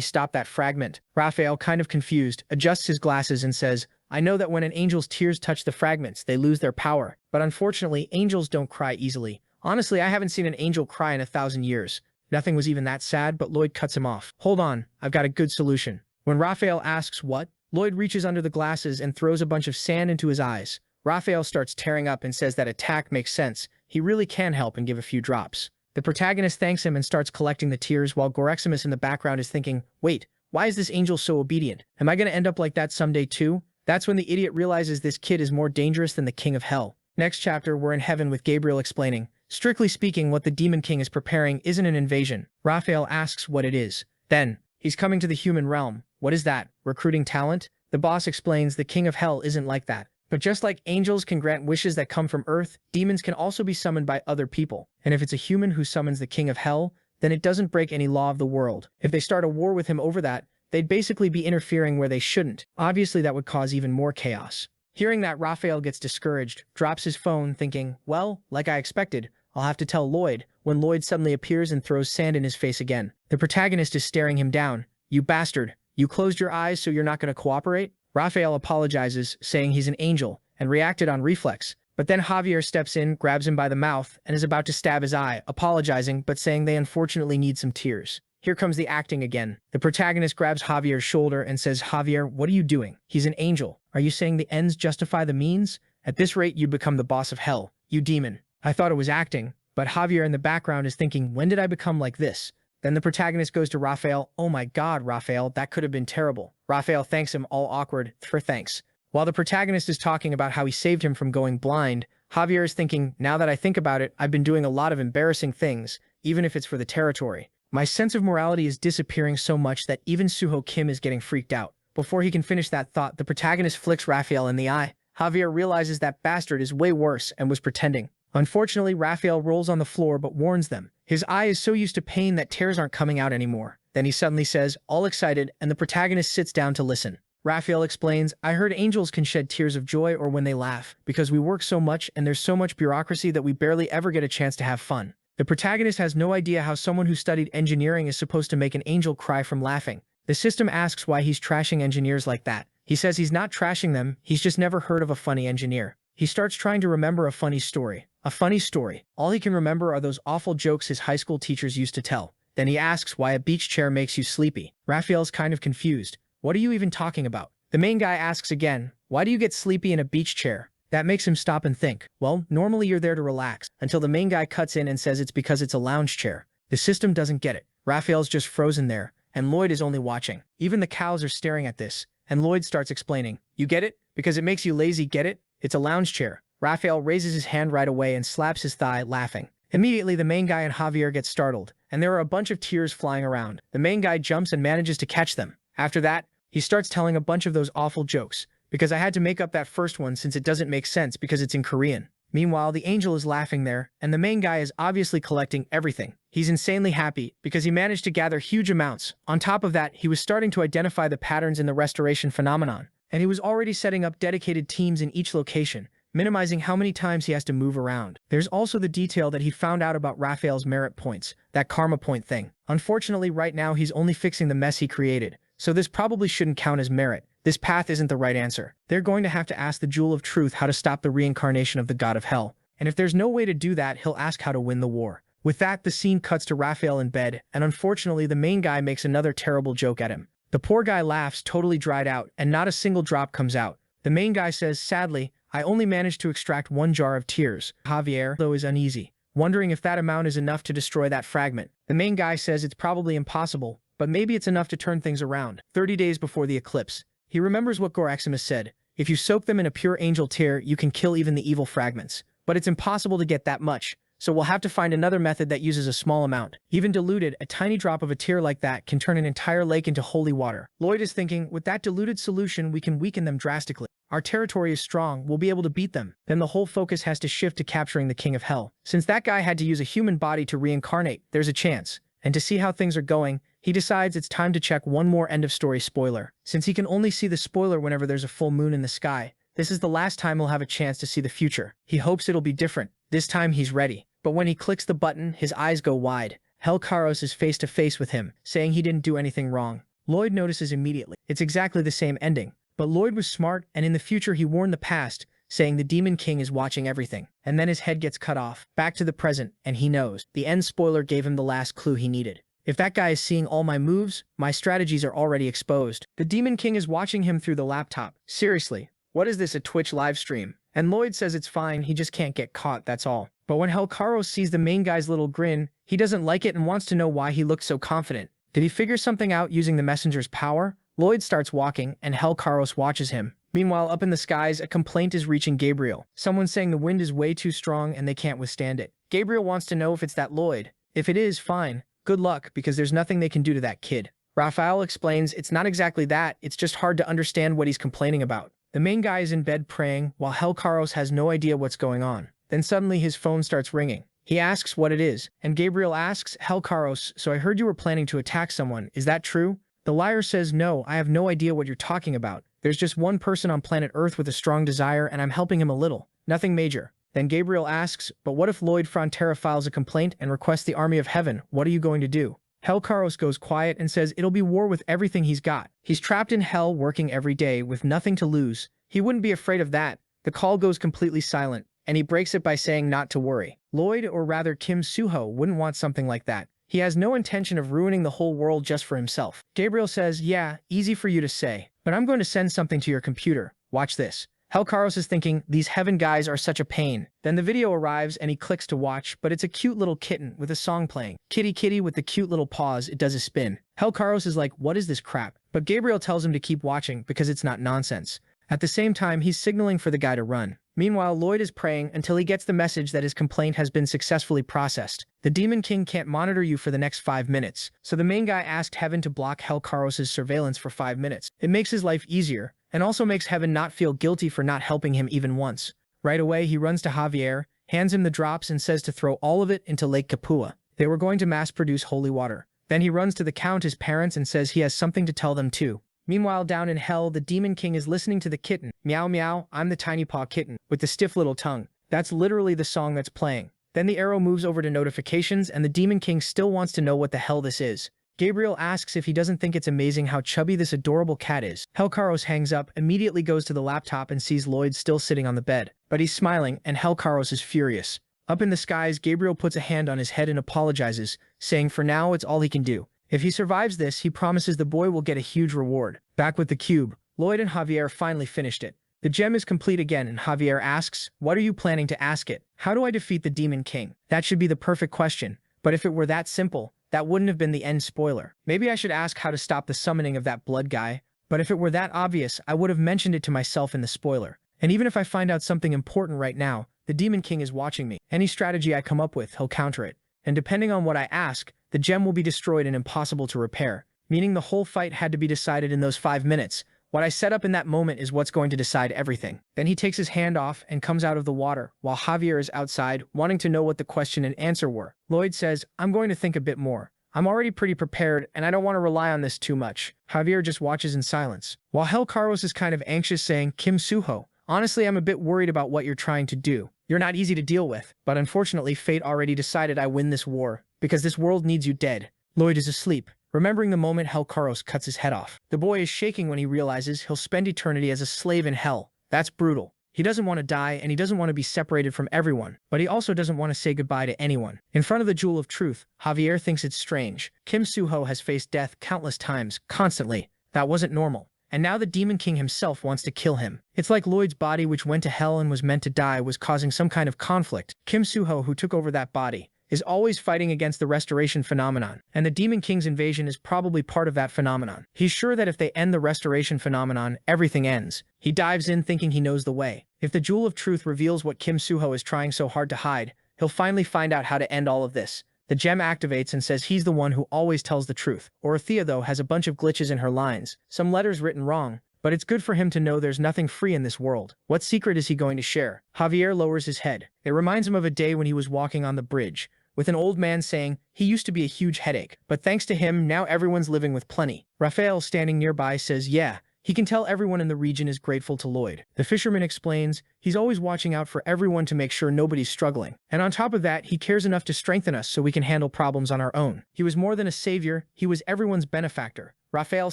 stop that fragment? Raphael, kind of confused, adjusts his glasses and says, I know that when an angel's tears touch the fragments, they lose their power. But unfortunately, angels don't cry easily. Honestly, I haven't seen an angel cry in 1,000 years. Nothing was even that sad, but Lloyd cuts him off. Hold on, I've got a good solution. When Raphael asks what, Lloyd reaches under the glasses and throws a bunch of sand into his eyes. Raphael starts tearing up and says that attack makes sense. He really can help and give a few drops. The protagonist thanks him and starts collecting the tears while Garaximus in the background is thinking, wait, why is this angel so obedient? Am I going to end up like that someday too? That's when the idiot realizes this kid is more dangerous than the King of Hell. Next chapter, we're in heaven with Gabriel explaining, strictly speaking, what the Demon King is preparing isn't an invasion. Raphael asks what it is. Then, he's coming to the human realm. What is that? Recruiting talent? The boss explains the King of Hell isn't like that. But just like angels can grant wishes that come from Earth, demons can also be summoned by other people. And if it's a human who summons the King of Hell, then it doesn't break any law of the world. If they start a war with him over that, they'd basically be interfering where they shouldn't. Obviously, that would cause even more chaos. Hearing that, Raphael gets discouraged, drops his phone, thinking, well, like I expected, I'll have to tell Lloyd, when Lloyd suddenly appears and throws sand in his face again. The protagonist is staring him down. You bastard. You closed your eyes so you're not going to cooperate? Raphael apologizes, saying he's an angel, and reacted on reflex. But then Javier steps in, grabs him by the mouth, and is about to stab his eye, apologizing but saying they unfortunately need some tears. Here comes the acting again. The protagonist grabs Javier's shoulder and says, Javier, what are you doing? He's an angel. Are you saying the ends justify the means? At this rate, you'd become the boss of hell. You demon. I thought it was acting, but Javier in the background is thinking, when did I become like this? Then the protagonist goes to Raphael. Oh my god, Raphael, that could have been terrible. Raphael thanks him, all awkward, for thanks. While the protagonist is talking about how he saved him from going blind, Javier is thinking, now that I think about it, I've been doing a lot of embarrassing things, even if it's for the territory. My sense of morality is disappearing so much that even Suho Kim is getting freaked out. Before he can finish that thought, the protagonist flicks Raphael in the eye. Javier realizes that bastard is way worse and was pretending. Unfortunately, Raphael rolls on the floor but warns them. His eye is so used to pain that tears aren't coming out anymore. Then he suddenly says, all excited, and the protagonist sits down to listen. Raphael explains, I heard angels can shed tears of joy or when they laugh, because we work so much and there's so much bureaucracy that we barely ever get a chance to have fun. The protagonist has no idea how someone who studied engineering is supposed to make an angel cry from laughing. The system asks why he's trashing engineers like that. He says he's not trashing them, he's just never heard of a funny engineer. He starts trying to remember a funny story. A funny story. All he can remember are those awful jokes his high school teachers used to tell. Then he asks why a beach chair makes you sleepy. Raphael's kind of confused. What are you even talking about? The main guy asks again, why do you get sleepy in a beach chair? That makes him stop and think. Well, normally you're there to relax, until the main guy cuts in and says it's because it's a lounge chair. The system doesn't get it. Raphael's just frozen there, and Lloyd is only watching. Even the cows are staring at this, and Lloyd starts explaining. You get it? Because it makes you lazy, get it? It's a lounge chair. Raphael raises his hand right away and slaps his thigh, laughing. Immediately, the main guy and Javier get startled, and there are a bunch of tears flying around. The main guy jumps and manages to catch them. After that, he starts telling a bunch of those awful jokes, because I had to make up that first one since it doesn't make sense because it's in Korean. Meanwhile, the angel is laughing there, and the main guy is obviously collecting everything. He's insanely happy because he managed to gather huge amounts. On top of that, he was starting to identify the patterns in the restoration phenomenon, and he was already setting up dedicated teams in each location, minimizing how many times he has to move around. There's also the detail that he found out about Raphael's merit points, that karma point thing. Unfortunately, right now he's only fixing the mess he created, so this probably shouldn't count as merit. This path isn't the right answer. They're going to have to ask the Jewel of Truth how to stop the reincarnation of the God of Hell. And if there's no way to do that, he'll ask how to win the war. With that, the scene cuts to Raphael in bed, and unfortunately, the main guy makes another terrible joke at him. The poor guy laughs, totally dried out, and not a single drop comes out. The main guy says, sadly, I only managed to extract 1 jar of tears. Javier, though, is uneasy, wondering if that amount is enough to destroy that fragment. The main guy says it's probably impossible, but maybe it's enough to turn things around. 30 days before the eclipse, he remembers what Goraximus said. If you soak them in a pure angel tear, you can kill even the evil fragments. But it's impossible to get that much, so we'll have to find another method that uses a small amount. Even diluted, a tiny drop of a tear like that can turn an entire lake into holy water. Lloyd is thinking, with that diluted solution, we can weaken them drastically. Our territory is strong, we'll be able to beat them. Then the whole focus has to shift to capturing the King of Hell. Since that guy had to use a human body to reincarnate, there's a chance. And to see how things are going, he decides it's time to check one more end-of-story spoiler. Since he can only see the spoiler whenever there's a full moon in the sky, this is the last time he'll have a chance to see the future. He hopes it'll be different. This time he's ready. But when he clicks the button, his eyes go wide. Helkaros is face to face with him, saying he didn't do anything wrong. Lloyd notices immediately. It's exactly the same ending. But Lloyd was smart, and in the future he warned the past, saying the Demon King is watching everything. And then his head gets cut off. Back to the present, and he knows. The end spoiler gave him the last clue he needed. If that guy is seeing all my moves, my strategies are already exposed. The Demon King is watching him through the laptop. Seriously, what is this, a Twitch live stream? And Lloyd says it's fine, he just can't get caught, that's all. But when Helkaros sees the main guy's little grin, he doesn't like it and wants to know why he looked so confident. Did he figure something out using the messenger's power? Lloyd starts walking, and Helkaros watches him. Meanwhile, up in the skies, a complaint is reaching Gabriel. Someone's saying the wind is way too strong and they can't withstand it. Gabriel wants to know if it's that Lloyd. If it is, fine. Good luck, because there's nothing they can do to that kid. Raphael explains it's not exactly that, it's just hard to understand what he's complaining about. The main guy is in bed praying, while Helkaros has no idea what's going on. Then suddenly his phone starts ringing. He asks what it is, and Gabriel asks, Helkaros, so I heard you were planning to attack someone, is that true? The liar says, no, I have no idea what you're talking about. There's just one person on planet Earth with a strong desire and I'm helping him a little. Nothing major. Then Gabriel asks, but what if Lloyd Frontera files a complaint and requests the army of heaven, what are you going to do? Hellcaros goes quiet and says it'll be war with everything he's got. He's trapped in hell working every day with nothing to lose. He wouldn't be afraid of that. The call goes completely silent, and he breaks it by saying not to worry. Lloyd, or rather Kim Soo-ho, wouldn't want something like that. He has no intention of ruining the whole world just for himself. Gabriel says, yeah, easy for you to say, but I'm going to send something to your computer. Watch this. Hellcaros is thinking, these heaven guys are such a pain. Then the video arrives and he clicks to watch, but it's a cute little kitten with a song playing. Kitty kitty with the cute little paws, it does a spin. Hellcaros is like, what is this crap? But Gabriel tells him to keep watching because it's not nonsense. At the same time, he's signaling for the guy to run. Meanwhile, Lloyd is praying until he gets the message that his complaint has been successfully processed. The Demon King can't monitor you for the next 5 minutes, so the main guy asked Heaven to block Hellcaros' surveillance for 5 minutes. It makes his life easier, and also makes Heaven not feel guilty for not helping him even once. Right away, he runs to Javier, hands him the drops and says to throw all of it into Lake Capua. They were going to mass-produce holy water. Then he runs to the Count, his parents, and says he has something to tell them too. Meanwhile, down in hell, the Demon King is listening to the kitten. Meow meow, I'm the tiny paw kitten, with the stiff little tongue. That's literally the song that's playing. Then the arrow moves over to notifications, and the Demon King still wants to know what the hell this is. Gabriel asks if he doesn't think it's amazing how chubby this adorable cat is. Hellcaros hangs up, immediately goes to the laptop and sees Lloyd still sitting on the bed. But he's smiling, and Hellcaros is furious. Up in the skies, Gabriel puts a hand on his head and apologizes, saying for now it's all he can do. If he survives this, he promises the boy will get a huge reward. Back with the cube, Lloyd and Javier finally finished it. The gem is complete again, and Javier asks, what are you planning to ask it? How do I defeat the Demon King? That should be the perfect question. But if it were that simple, that wouldn't have been the end spoiler. Maybe I should ask how to stop the summoning of that blood guy. But if it were that obvious, I would have mentioned it to myself in the spoiler. And even if I find out something important right now, the Demon King is watching me. Any strategy I come up with, he'll counter it. And depending on what I ask, the gem will be destroyed and impossible to repair, meaning the whole fight had to be decided in those 5 minutes. What I set up in that moment is what's going to decide everything. Then he takes his hand off and comes out of the water, while Javier is outside, wanting to know what the question and answer were. Lloyd says, I'm going to think a bit more. I'm already pretty prepared, and I don't want to rely on this too much. Javier just watches in silence. While Hellcaros is kind of anxious, saying, Kim Soo-ho, honestly, I'm a bit worried about what you're trying to do. You're not easy to deal with, but unfortunately, fate already decided I win this war, because this world needs you dead. Lloyd is asleep, remembering the moment Hellcaros cuts his head off. The boy is shaking when he realizes he'll spend eternity as a slave in hell. That's brutal. He doesn't want to die, and he doesn't want to be separated from everyone, but he also doesn't want to say goodbye to anyone. In front of the Jewel of Truth, Javier thinks it's strange. Kim Soo-ho has faced death countless times, constantly. That wasn't normal. And now the Demon King himself wants to kill him. It's like Lloyd's body, which went to hell and was meant to die, was causing some kind of conflict. Kim Soo-ho, who took over that body, is always fighting against the restoration phenomenon, and the Demon King's invasion is probably part of that phenomenon. He's sure that if they end the restoration phenomenon, everything ends. He dives in thinking he knows the way. If the Jewel of Truth reveals what Kim Soo-ho is trying so hard to hide, he'll finally find out how to end all of this. The gem activates and says he's the one who always tells the truth. Orothea, though, has a bunch of glitches in her lines, some letters written wrong, but it's good for him to know there's nothing free in this world. What secret is he going to share? Javier lowers his head. It reminds him of a day when he was walking on the bridge, with an old man saying he used to be a huge headache, but thanks to him, now everyone's living with plenty. Raphael, standing nearby, says, yeah, he can tell everyone in the region is grateful to Lloyd. The fisherman explains he's always watching out for everyone to make sure nobody's struggling. And on top of that, he cares enough to strengthen us so we can handle problems on our own. He was more than a savior, he was everyone's benefactor. Raphael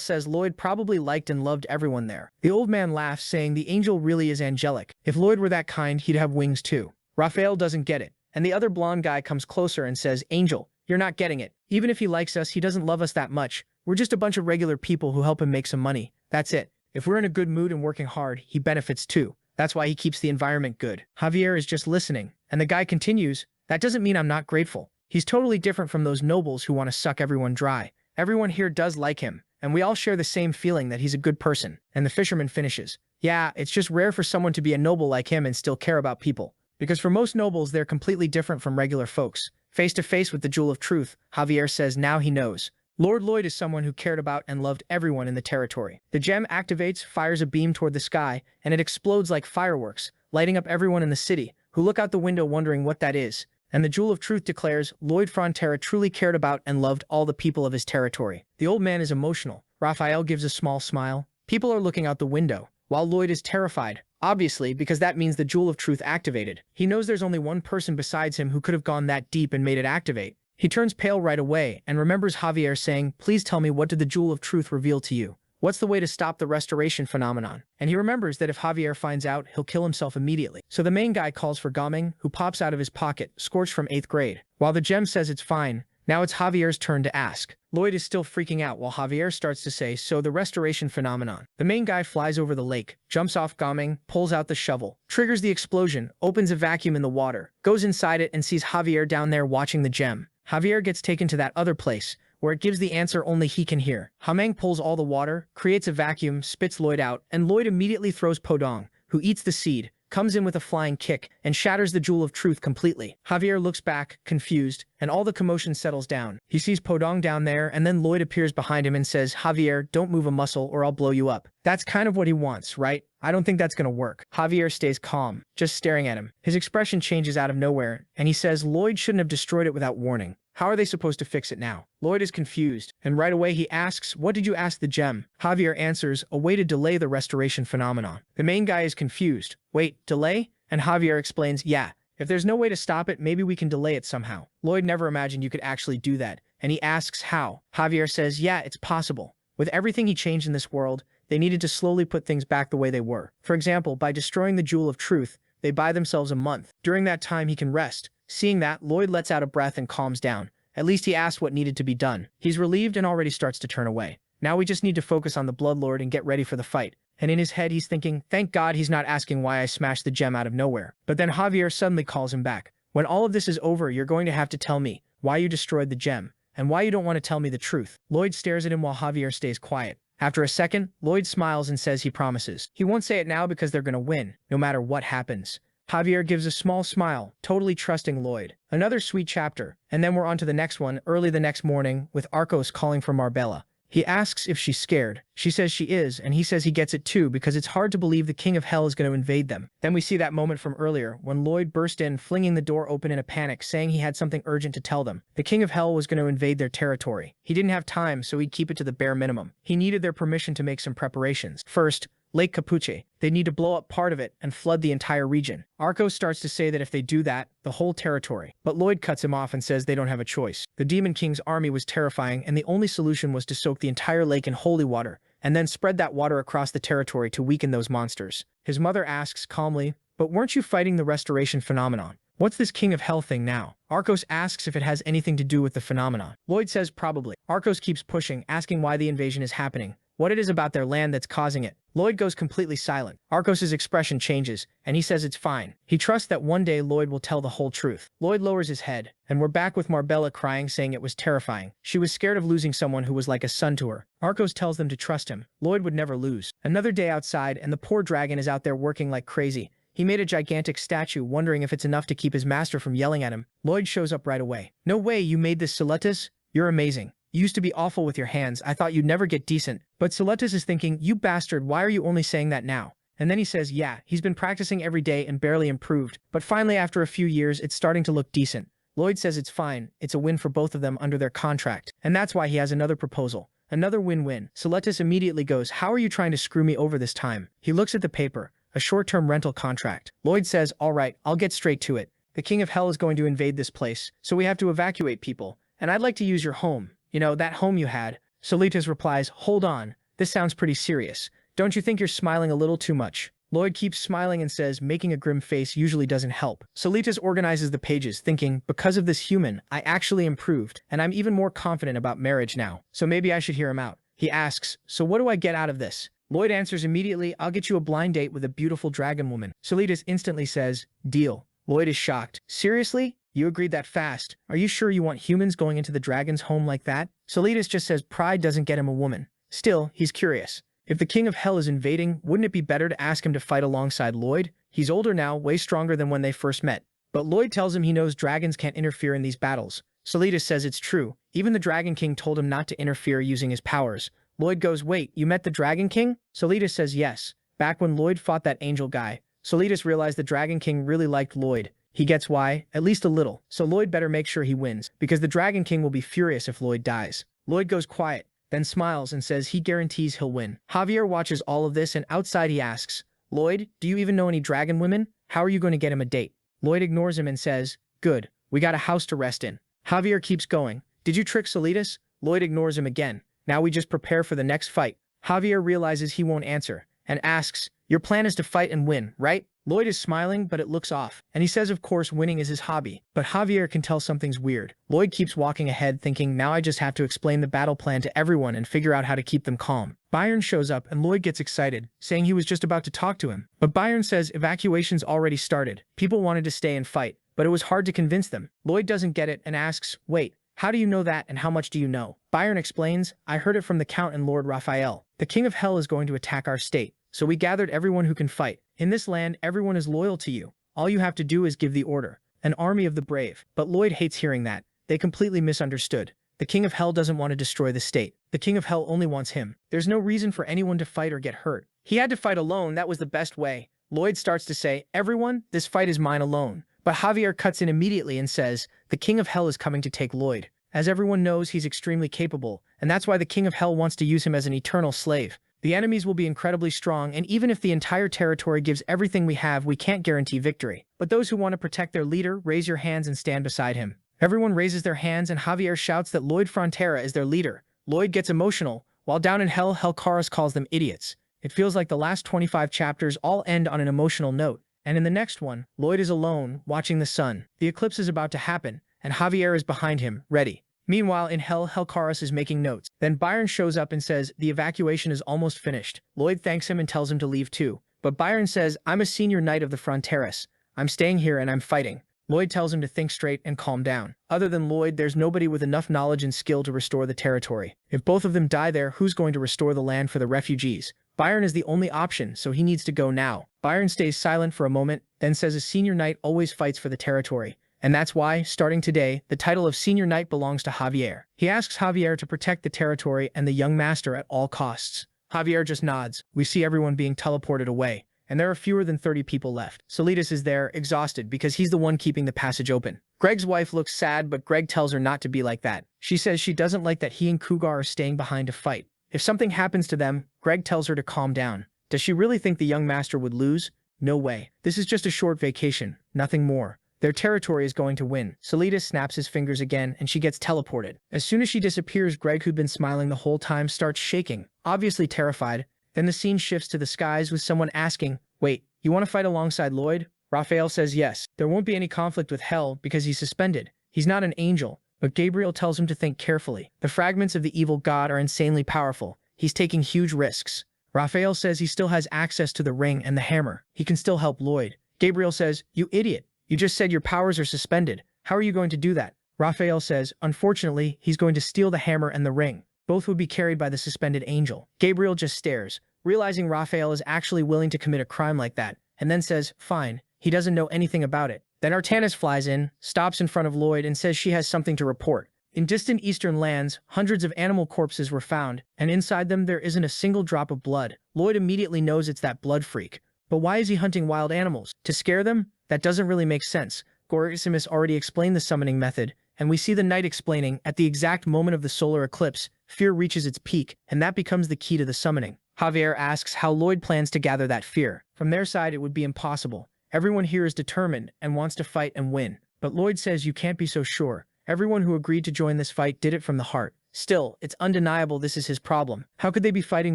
says Lloyd probably liked and loved everyone there. The old man laughs, saying the angel really is angelic. If Lloyd were that kind, he'd have wings too. Raphael doesn't get it. And the other blonde guy comes closer and says, Angel, you're not getting it. Even if he likes us, he doesn't love us that much. We're just a bunch of regular people who help him make some money. That's it. If we're in a good mood and working hard, he benefits too. That's why he keeps the environment good. Javier is just listening, and the guy continues, that doesn't mean I'm not grateful. He's totally different from those nobles who want to suck everyone dry. Everyone here does like him, and we all share the same feeling that he's a good person. And the fisherman finishes, yeah, it's just rare for someone to be a noble like him and still care about people. Because for most nobles, they're completely different from regular folks. Face to face with the Jewel of Truth, Javier says now he knows. Lord Lloyd is someone who cared about and loved everyone in the territory. The gem activates, fires a beam toward the sky, and it explodes like fireworks, lighting up everyone in the city, who look out the window wondering what that is. And the Jewel of Truth declares Lloyd Frontera truly cared about and loved all the people of his territory. The old man is emotional. Raphael gives a small smile. People are looking out the window, while Lloyd is terrified. Obviously, because that means the Jewel of Truth activated. He knows there's only one person besides him who could have gone that deep and made it activate. He turns pale right away and remembers Javier saying, "Please tell me, what did the Jewel of Truth reveal to you? What's the way to stop the restoration phenomenon?" And he remembers that if Javier finds out, he'll kill himself immediately. So the main guy calls for Gaming, who pops out of his pocket, scorched from 8th grade. While the gem says it's fine, now it's Javier's turn to ask. Lloyd is still freaking out while Javier starts to say, "So the restoration phenomenon." The main guy flies over the lake, jumps off Gaming, pulls out the shovel, triggers the explosion, opens a vacuum in the water, goes inside it and sees Javier down there watching the gem. Javier gets taken to that other place, where it gives the answer only he can hear. Gaming pulls all the water, creates a vacuum, spits Lloyd out, and Lloyd immediately throws Podong, who eats the seed, comes in with a flying kick, and shatters the Jewel of Truth completely. Javier looks back, confused, and all the commotion settles down. He sees Podong down there, and then Lloyd appears behind him and says, "Javier, don't move a muscle or I'll blow you up." That's kind of what he wants, right? I don't think that's gonna work. Javier stays calm, just staring at him. His expression changes out of nowhere, and he says Lloyd shouldn't have destroyed it without warning. How are they supposed to fix it now? Lloyd is confused, and right away he asks, "What did you ask the gem?" Javier answers, "A way to delay the restoration phenomenon." The main guy is confused. "Wait, delay?" And Javier explains, "Yeah, if there's no way to stop it, maybe we can delay it somehow." Lloyd never imagined you could actually do that, and he asks how. Javier says, "Yeah, it's possible. With everything he changed in this world, they needed to slowly put things back the way they were. For example, by destroying the Jewel of Truth, they buy themselves a month. During that time, he can rest." Seeing that, Lloyd lets out a breath and calms down. At least he asked what needed to be done. He's relieved and already starts to turn away. Now we just need to focus on the Bloodlord and get ready for the fight. And in his head he's thinking, thank God he's not asking why I smashed the gem out of nowhere. But then Javier suddenly calls him back. "When all of this is over, you're going to have to tell me why you destroyed the gem, and why you don't want to tell me the truth." Lloyd stares at him while Javier stays quiet. After a second, Lloyd smiles and says he promises. He won't say it now because they're gonna win, no matter what happens. Javier gives a small smile, totally trusting Lloyd. Another sweet chapter, and then we're on to the next one, early the next morning, with Arcos calling for Marbella. He asks if she's scared. She says she is, and he says he gets it too because it's hard to believe the King of Hell is going to invade them. Then we see that moment from earlier, when Lloyd burst in, flinging the door open in a panic, saying he had something urgent to tell them. The King of Hell was going to invade their territory. He didn't have time, so he'd keep it to the bare minimum. He needed their permission to make some preparations. First, Lake Capuche. They need to blow up part of it and flood the entire region. Arcos starts to say that if they do that, the whole territory. But Lloyd cuts him off and says they don't have a choice. The Demon King's army was terrifying, and the only solution was to soak the entire lake in holy water, and then spread that water across the territory to weaken those monsters. His mother asks calmly, "But weren't you fighting the restoration phenomenon? What's this King of Hell thing now?" Arcos asks if it has anything to do with the phenomenon. Lloyd says probably. Arcos keeps pushing, asking why the invasion is happening, what it is about their land that's causing it. Lloyd goes completely silent. Arcos' expression changes, and he says it's fine. He trusts that one day Lloyd will tell the whole truth. Lloyd lowers his head, and we're back with Marbella crying, saying it was terrifying. She was scared of losing someone who was like a son to her. Arcos tells them to trust him. Lloyd would never lose. Another day outside, and the poor dragon is out there working like crazy. He made a gigantic statue, wondering if it's enough to keep his master from yelling at him. Lloyd shows up right away. "No way, you made this, Soletus? You're amazing. You used to be awful with your hands. I thought you'd never get decent." But Soletus is thinking, "You bastard, why are you only saying that now?" And then he says, yeah, he's been practicing every day and barely improved. But finally, after a few years, it's starting to look decent. Lloyd says it's fine. It's a win for both of them under their contract. And that's why he has another proposal. Another win-win. Soletus immediately goes, "How are you trying to screw me over this time?" He looks at the paper. A short-term rental contract. Lloyd says, "All right, I'll get straight to it. The King of Hell is going to invade this place, so we have to evacuate people. And I'd like to use your home. You know, that home you had." Soletus replies, "Hold on. This sounds pretty serious. Don't you think you're smiling a little too much?" Lloyd keeps smiling and says, making a grim face usually doesn't help. Soletus organizes the pages, thinking, because of this human, I actually improved, and I'm even more confident about marriage now. So maybe I should hear him out. He asks, "So what do I get out of this?" Lloyd answers immediately, "I'll get you a blind date with a beautiful dragon woman." Soletus instantly says, "Deal." Lloyd is shocked. "Seriously? You agreed that fast? Are you sure you want humans going into the dragon's home like that?" Soletus just says pride doesn't get him a woman. Still, he's curious. If the King of Hell is invading, wouldn't it be better to ask him to fight alongside Lloyd? He's older now, way stronger than when they first met. But Lloyd tells him he knows dragons can't interfere in these battles. Soletus says it's true. Even the Dragon King told him not to interfere using his powers. Lloyd goes, "Wait, you met the Dragon King?" Soletus says yes. Back when Lloyd fought that angel guy, Soletus realized the Dragon King really liked Lloyd. He gets why, at least a little. So Lloyd better make sure he wins, because the Dragon King will be furious if Lloyd dies. Lloyd goes quiet, then smiles and says he guarantees he'll win. Javier watches all of this, and outside he asks, "Lloyd, do you even know any dragon women? How are you going to get him a date?" Lloyd ignores him and says, "Good, we got a house to rest in." Javier keeps going. Did you trick Solitas? Lloyd ignores him again. Now we just prepare for the next fight. Javier realizes he won't answer and asks, your plan is to fight and win, right? Lloyd is smiling, but it looks off, and he says of course winning is his hobby. But Javier can tell something's weird. Lloyd keeps walking ahead thinking now I just have to explain the battle plan to everyone and figure out how to keep them calm. Byron shows up and Lloyd gets excited, saying he was just about to talk to him. But Byron says evacuation's already started. People wanted to stay and fight, but it was hard to convince them. Lloyd doesn't get it and asks, wait, how do you know that and how much do you know? Byron explains, I heard it from the Count and Lord Raphael. The King of Hell is going to attack our state. So we gathered everyone who can fight. In this land, everyone is loyal to you. All you have to do is give the order. An army of the brave. But Lloyd hates hearing that. They completely misunderstood. The King of Hell doesn't want to destroy the state. The King of Hell only wants him. There's no reason for anyone to fight or get hurt. He had to fight alone, that was the best way. Lloyd starts to say, everyone, this fight is mine alone. But Javier cuts in immediately and says, the King of Hell is coming to take Lloyd. As everyone knows, he's extremely capable, and that's why the King of Hell wants to use him as an eternal slave. The enemies will be incredibly strong, and even if the entire territory gives everything we have, we can't guarantee victory. But those who want to protect their leader, raise your hands and stand beside him. Everyone raises their hands and Javier shouts that Lloyd Frontera is their leader. Lloyd gets emotional, while down in hell, Helcaris calls them idiots. It feels like the last 25 chapters all end on an emotional note. And in the next one, Lloyd is alone, watching the sun. The eclipse is about to happen, and Javier is behind him, ready. Meanwhile, in hell, Helcaris is making notes. Then Byron shows up and says, the evacuation is almost finished. Lloyd thanks him and tells him to leave too. But Byron says, I'm a senior knight of the Fronteras. I'm staying here and I'm fighting. Lloyd tells him to think straight and calm down. Other than Lloyd, there's nobody with enough knowledge and skill to restore the territory. If both of them die there, who's going to restore the land for the refugees? Byron is the only option, so he needs to go now. Byron stays silent for a moment, then says a senior knight always fights for the territory. And that's why, starting today, the title of Senior Knight belongs to Javier. He asks Javier to protect the territory and the young master at all costs. Javier just nods. We see everyone being teleported away, and there are fewer than 30 people left. Solitas is there, exhausted, because he's the one keeping the passage open. Greg's wife looks sad, but Greg tells her not to be like that. She says she doesn't like that he and Cougar are staying behind to fight. If something happens to them, Greg tells her to calm down. Does she really think the young master would lose? No way. This is just a short vacation, nothing more. Their territory is going to win. Solitas snaps his fingers again, and she gets teleported. As soon as she disappears, Greg, who'd been smiling the whole time, starts shaking, obviously terrified. Then the scene shifts to the skies with someone asking, wait, you want to fight alongside Lloyd? Raphael says yes. There won't be any conflict with Hell because he's suspended. He's not an angel. But Gabriel tells him to think carefully. The fragments of the evil god are insanely powerful. He's taking huge risks. Raphael says he still has access to the ring and the hammer. He can still help Lloyd. Gabriel says, you idiot. You just said your powers are suspended. How are you going to do that? Raphael says, unfortunately, he's going to steal the hammer and the ring. Both would be carried by the suspended angel. Gabriel just stares, realizing Raphael is actually willing to commit a crime like that, and then says, fine, he doesn't know anything about it. Then Artanis flies in, stops in front of Lloyd, and says she has something to report. In distant eastern lands, hundreds of animal corpses were found, and inside them there isn't a single drop of blood. Lloyd immediately knows it's that blood freak. But why is he hunting wild animals? To scare them? That doesn't really make sense. Gorisimus already explained the summoning method, and we see the knight explaining, at the exact moment of the solar eclipse, fear reaches its peak, and that becomes the key to the summoning. Javier asks how Lloyd plans to gather that fear. From their side, it would be impossible. Everyone here is determined and wants to fight and win. But Lloyd says you can't be so sure. Everyone who agreed to join this fight did it from the heart. Still, it's undeniable this is his problem. How could they be fighting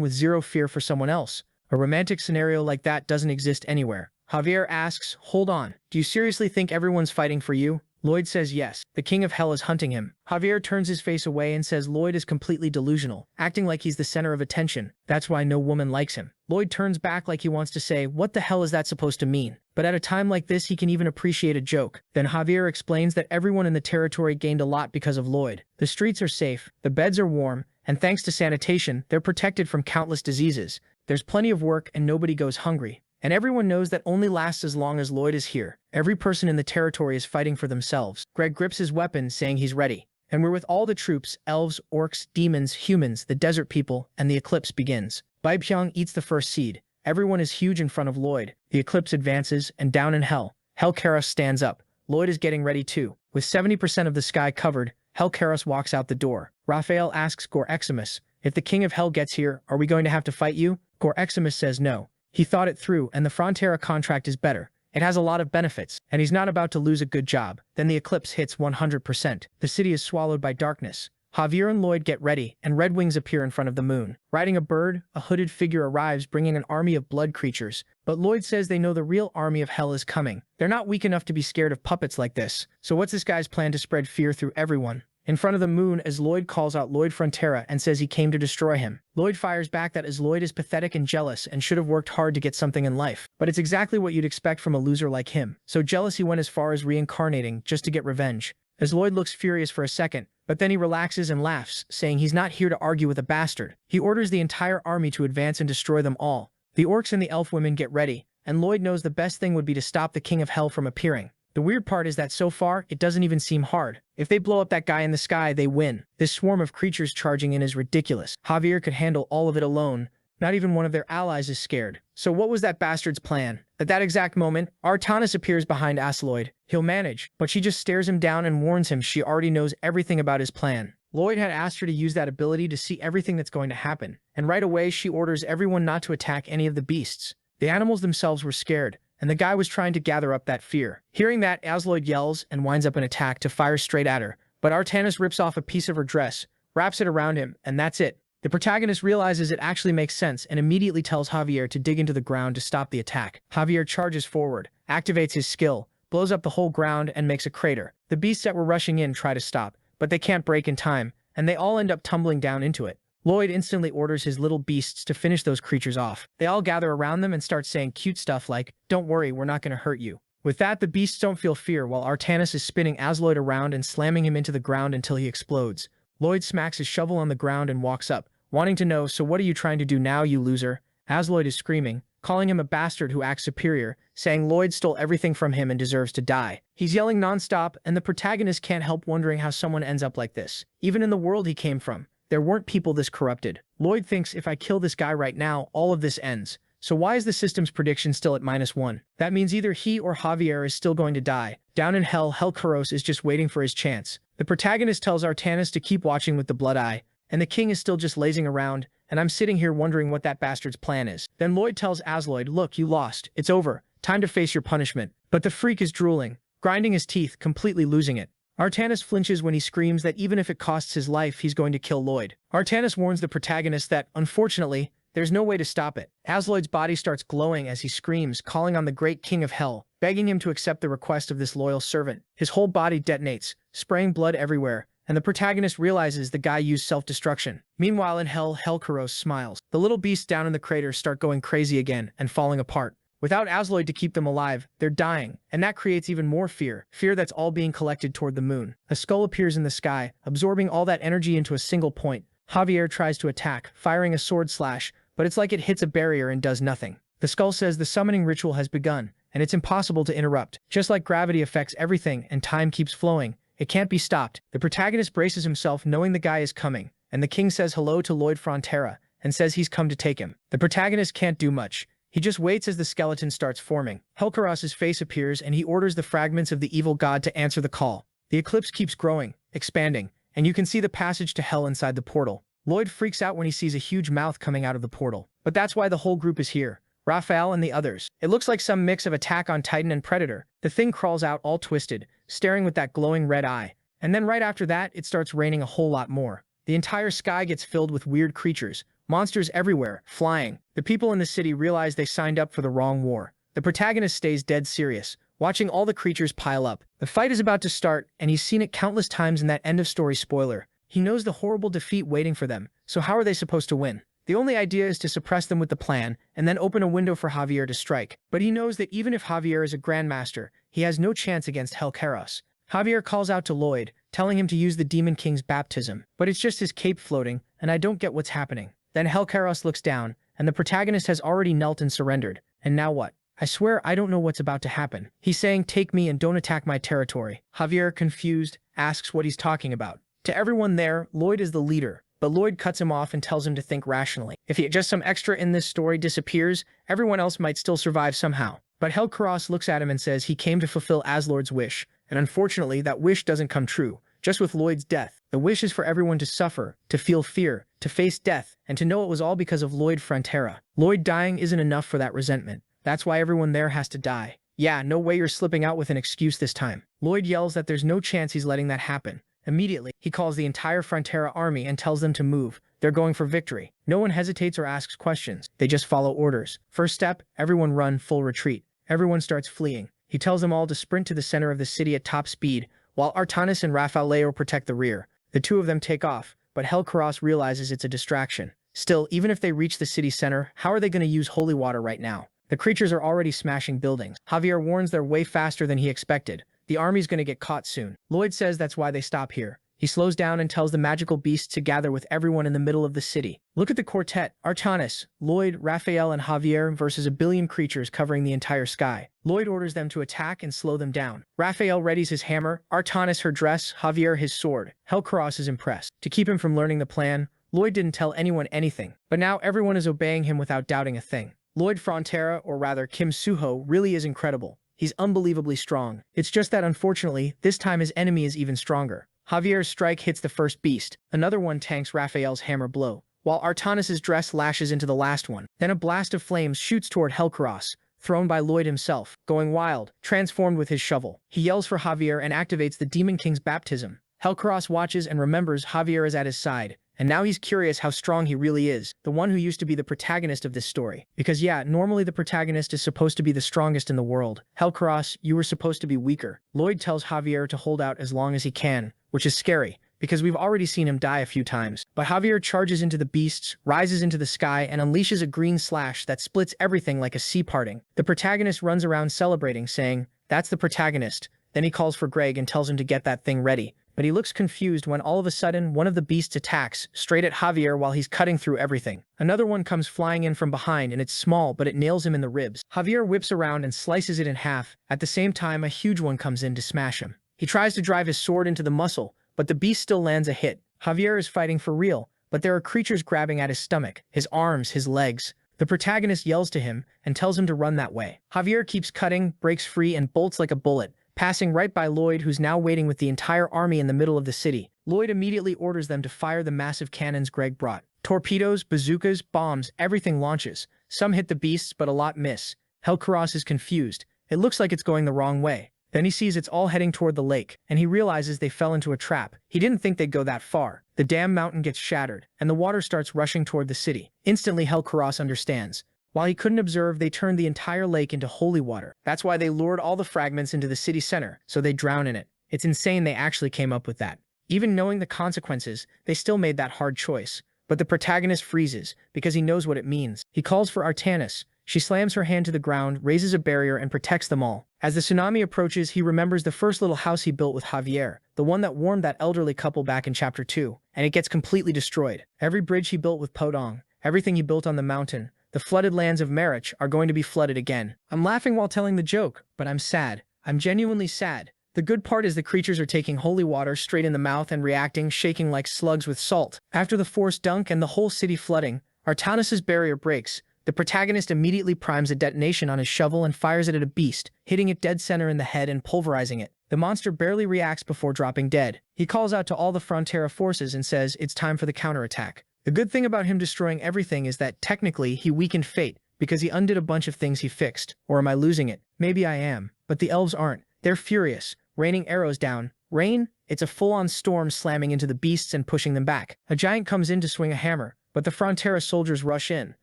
with zero fear for someone else? A romantic scenario like that doesn't exist anywhere. Javier asks, hold on, do you seriously think everyone's fighting for you? Lloyd says yes. The King of Hell is hunting him. Javier turns his face away and says Lloyd is completely delusional, acting like he's the center of attention. That's why no woman likes him. Lloyd turns back like he wants to say, what the hell is that supposed to mean? But at a time like this, he can even appreciate a joke. Then Javier explains that everyone in the territory gained a lot because of Lloyd. The streets are safe, the beds are warm, and thanks to sanitation, they're protected from countless diseases. There's plenty of work and nobody goes hungry. And everyone knows that only lasts as long as Lloyd is here. Every person in the territory is fighting for themselves. Greg grips his weapon, saying he's ready. And we're with all the troops, elves, orcs, demons, humans, the desert people, and the eclipse begins. Baipyeong eats the first seed. Everyone is huge in front of Lloyd. The eclipse advances, and down in hell, Helcaris stands up. Lloyd is getting ready too. With 70% of the sky covered, Helcaris walks out the door. Raphael asks Goreximus, if the King of Hell gets here, are we going to have to fight you? Goreximus says no. He thought it through, and the Frontera contract is better. It has a lot of benefits, and he's not about to lose a good job. Then the eclipse hits 100%. The city is swallowed by darkness. Javier and Lloyd get ready, and red wings appear in front of the moon. Riding a bird, a hooded figure arrives bringing an army of blood creatures. But Lloyd says they know the real army of hell is coming. They're not weak enough to be scared of puppets like this. So what's this guy's plan to spread fear through everyone? In front of the moon as Lloyd calls out Lloyd Frontera and says he came to destroy him. Lloyd fires back that as Lloyd is pathetic and jealous and should have worked hard to get something in life. But it's exactly what you'd expect from a loser like him. So jealous he went as far as reincarnating just to get revenge. As Lloyd looks furious for a second, but then he relaxes and laughs, saying he's not here to argue with a bastard. He orders the entire army to advance and destroy them all. The orcs and the elf women get ready, and Lloyd knows the best thing would be to stop the King of Hell from appearing. The weird part is that so far, it doesn't even seem hard. If they blow up that guy in the sky, they win. This swarm of creatures charging in is ridiculous. Javier could handle all of it alone. Not even one of their allies is scared. So what was that bastard's plan? At that exact moment, Artanis appears behind Lloyd. He'll manage, but she just stares him down and warns him she already knows everything about his plan. Lloyd had asked her to use that ability to see everything that's going to happen, and right away she orders everyone not to attack any of the beasts. The animals themselves were scared, and the guy was trying to gather up that fear. Hearing that, Lloyd yells and winds up an attack to fire straight at her, but Artanis rips off a piece of her dress, wraps it around him, and that's it. The protagonist realizes it actually makes sense and immediately tells Javier to dig into the ground to stop the attack. Javier charges forward, activates his skill, blows up the whole ground, and makes a crater. The beasts that were rushing in try to stop, but they can't break in time, and they all end up tumbling down into it. Lloyd instantly orders his little beasts to finish those creatures off. They all gather around them and start saying cute stuff like, "Don't worry, we're not going to hurt you." With that, the beasts don't feel fear while Artanis is spinning Lloyd around and slamming him into the ground until he explodes. Lloyd smacks his shovel on the ground and walks up, wanting to know, "So what are you trying to do now, you loser?" Lloyd is screaming, calling him a bastard who acts superior, saying Lloyd stole everything from him and deserves to die. He's yelling nonstop, and the protagonist can't help wondering how someone ends up like this. Even in the world he came from, there weren't people this corrupted. Lloyd thinks if I kill this guy right now, all of this ends. So why is the system's prediction still at -1? That means either he or Javier is still going to die. Down in hell, Helkaros is just waiting for his chance. The protagonist tells Artanis to keep watching with the blood eye, and the king is still just lazing around, and I'm sitting here wondering what that bastard's plan is. Then Lloyd tells Lloyd, "Look, you lost. It's over. Time to face your punishment." But the freak is drooling, grinding his teeth, completely losing it. Artanis flinches when he screams that even if it costs his life, he's going to kill Lloyd. Artanis warns the protagonist that, unfortunately, there's no way to stop it. Lloyd's body starts glowing as he screams, calling on the great King of Hell, begging him to accept the request of this loyal servant. His whole body detonates, spraying blood everywhere, and the protagonist realizes the guy used self-destruction. Meanwhile in hell, Helkaros smiles. The little beasts down in the crater start going crazy again and falling apart. Without Lloyd to keep them alive, they're dying, and that creates even more fear that's all being collected toward the moon. A skull appears in the sky, absorbing all that energy into a single point. Javier tries to attack, firing a sword slash, but it's like it hits a barrier and does nothing. The skull says the summoning ritual has begun, and it's impossible to interrupt. Just like gravity affects everything and time keeps flowing, it can't be stopped. The protagonist braces himself knowing the guy is coming, and the king says hello to Lloyd Frontera and says he's come to take him. The protagonist can't do much. He just waits as the skeleton starts forming. Helkaros's face appears and he orders the fragments of the evil god to answer the call. The eclipse keeps growing, expanding, and you can see the passage to hell inside the portal. Lloyd freaks out when he sees a huge mouth coming out of the portal. But that's why the whole group is here. Raphael and the others. It looks like some mix of Attack on Titan and Predator. The thing crawls out all twisted, staring with that glowing red eye. And then right after that, it starts raining a whole lot more. The entire sky gets filled with weird creatures. Monsters everywhere, flying. The people in the city realize they signed up for the wrong war. The protagonist stays dead serious, watching all the creatures pile up. The fight is about to start, and he's seen it countless times in that end-of-story spoiler. He knows the horrible defeat waiting for them, so how are they supposed to win? The only idea is to suppress them with the plan, and then open a window for Javier to strike. But he knows that even if Javier is a grandmaster, he has no chance against Helkaros. Javier calls out to Lloyd, telling him to use the Demon King's baptism. But it's just his cape floating, and I don't get what's happening. Then Helkaros looks down, and the protagonist has already knelt and surrendered. And now what? I swear I don't know what's about to happen. He's saying, "Take me and don't attack my territory." Javier, confused, asks what he's talking about. To everyone there, Lloyd is the leader, but Lloyd cuts him off and tells him to think rationally. If just some extra in this story disappears, everyone else might still survive somehow. But Helkaros looks at him and says he came to fulfill Lloyd's wish, and unfortunately that wish doesn't come true. Just with Lloyd's death, the wish is for everyone to suffer, to feel fear, to face death, and to know it was all because of Lloyd Frontera. Lloyd dying isn't enough for that resentment. That's why everyone there has to die. "Yeah, no way you're slipping out with an excuse this time." Lloyd yells that there's no chance he's letting that happen. Immediately, he calls the entire Frontera army and tells them to move. They're going for victory. No one hesitates or asks questions. They just follow orders. First step, everyone run, full retreat. Everyone starts fleeing. He tells them all to sprint to the center of the city at top speed, while Artanis and Raphaeleo protect the rear. The two of them take off, but Helkaros realizes it's a distraction. Still, even if they reach the city center, how are they going to use holy water right now? The creatures are already smashing buildings. Javier warns they're way faster than he expected. The army's going to get caught soon. Lloyd says that's why they stop here. He slows down and tells the magical beasts to gather with everyone in the middle of the city. Look at the quartet: Artanis, Lloyd, Raphael, and Javier versus a billion creatures covering the entire sky. Lloyd orders them to attack and slow them down. Raphael readies his hammer, Artanis her dress, Javier his sword. Helkaros is impressed. To keep him from learning the plan, Lloyd didn't tell anyone anything, but now everyone is obeying him without doubting a thing. Lloyd Frontera, or rather Kim Suho, really is incredible. He's unbelievably strong. It's just that unfortunately, this time his enemy is even stronger. Javier's strike hits the first beast. Another one tanks Raphael's hammer blow, while Artanis' dress lashes into the last one. Then a blast of flames shoots toward Helkaros, thrown by Lloyd himself, going wild, transformed with his shovel. He yells for Javier and activates the Demon King's baptism. Helkaros watches and remembers Javier is at his side, and now he's curious how strong he really is, the one who used to be the protagonist of this story. Because yeah, normally the protagonist is supposed to be the strongest in the world. Helkaros, you were supposed to be weaker. Lloyd tells Javier to hold out as long as he can, which is scary, because we've already seen him die a few times. But Javier charges into the beasts, rises into the sky, and unleashes a green slash that splits everything like a sea parting. The protagonist runs around celebrating, saying, "That's the protagonist." Then he calls for Greg and tells him to get that thing ready. But he looks confused when all of a sudden one of the beasts attacks, straight at Javier while he's cutting through everything. Another one comes flying in from behind and it's small, but it nails him in the ribs. Javier whips around and slices it in half. At the same time, a huge one comes in to smash him. He tries to drive his sword into the muscle, but the beast still lands a hit. Javier is fighting for real, but there are creatures grabbing at his stomach, his arms, his legs. The protagonist yells to him and tells him to run that way. Javier keeps cutting, breaks free, and bolts like a bullet, passing right by Lloyd, who's now waiting with the entire army in the middle of the city. Lloyd immediately orders them to fire the massive cannons Greg brought. Torpedoes, bazookas, bombs, everything launches. Some hit the beasts, but a lot miss. Helkaros is confused. It looks like it's going the wrong way. Then he sees it's all heading toward the lake, and he realizes they fell into a trap. He didn't think they'd go that far. The damn mountain gets shattered, and the water starts rushing toward the city. Instantly, Helkaros understands. While he couldn't observe, they turned the entire lake into holy water. That's why they lured all the fragments into the city center, so they drown in it. It's insane they actually came up with that. Even knowing the consequences, they still made that hard choice. But the protagonist freezes, because he knows what it means. He calls for Artanis. She slams her hand to the ground, raises a barrier, and protects them all. As the tsunami approaches, he remembers the first little house he built with Javier, the one that warmed that elderly couple back in Chapter 2, and it gets completely destroyed. Every bridge he built with Podong, everything he built on the mountain, the flooded lands of Marich are going to be flooded again. I'm laughing while telling the joke, but I'm sad. I'm genuinely sad. The good part is the creatures are taking holy water straight in the mouth and reacting, shaking like slugs with salt. After the forced dunk and the whole city flooding, Artanis' barrier breaks. The protagonist immediately primes a detonation on his shovel and fires it at a beast, hitting it dead center in the head and pulverizing it. The monster barely reacts before dropping dead. He calls out to all the Frontera forces and says it's time for the counterattack. The good thing about him destroying everything is that technically he weakened fate, because he undid a bunch of things he fixed. Or am I losing it? Maybe I am. But the elves aren't. They're furious, raining arrows down. Rain? It's a full-on storm slamming into the beasts and pushing them back. A giant comes in to swing a hammer, but the Frontera soldiers rush in,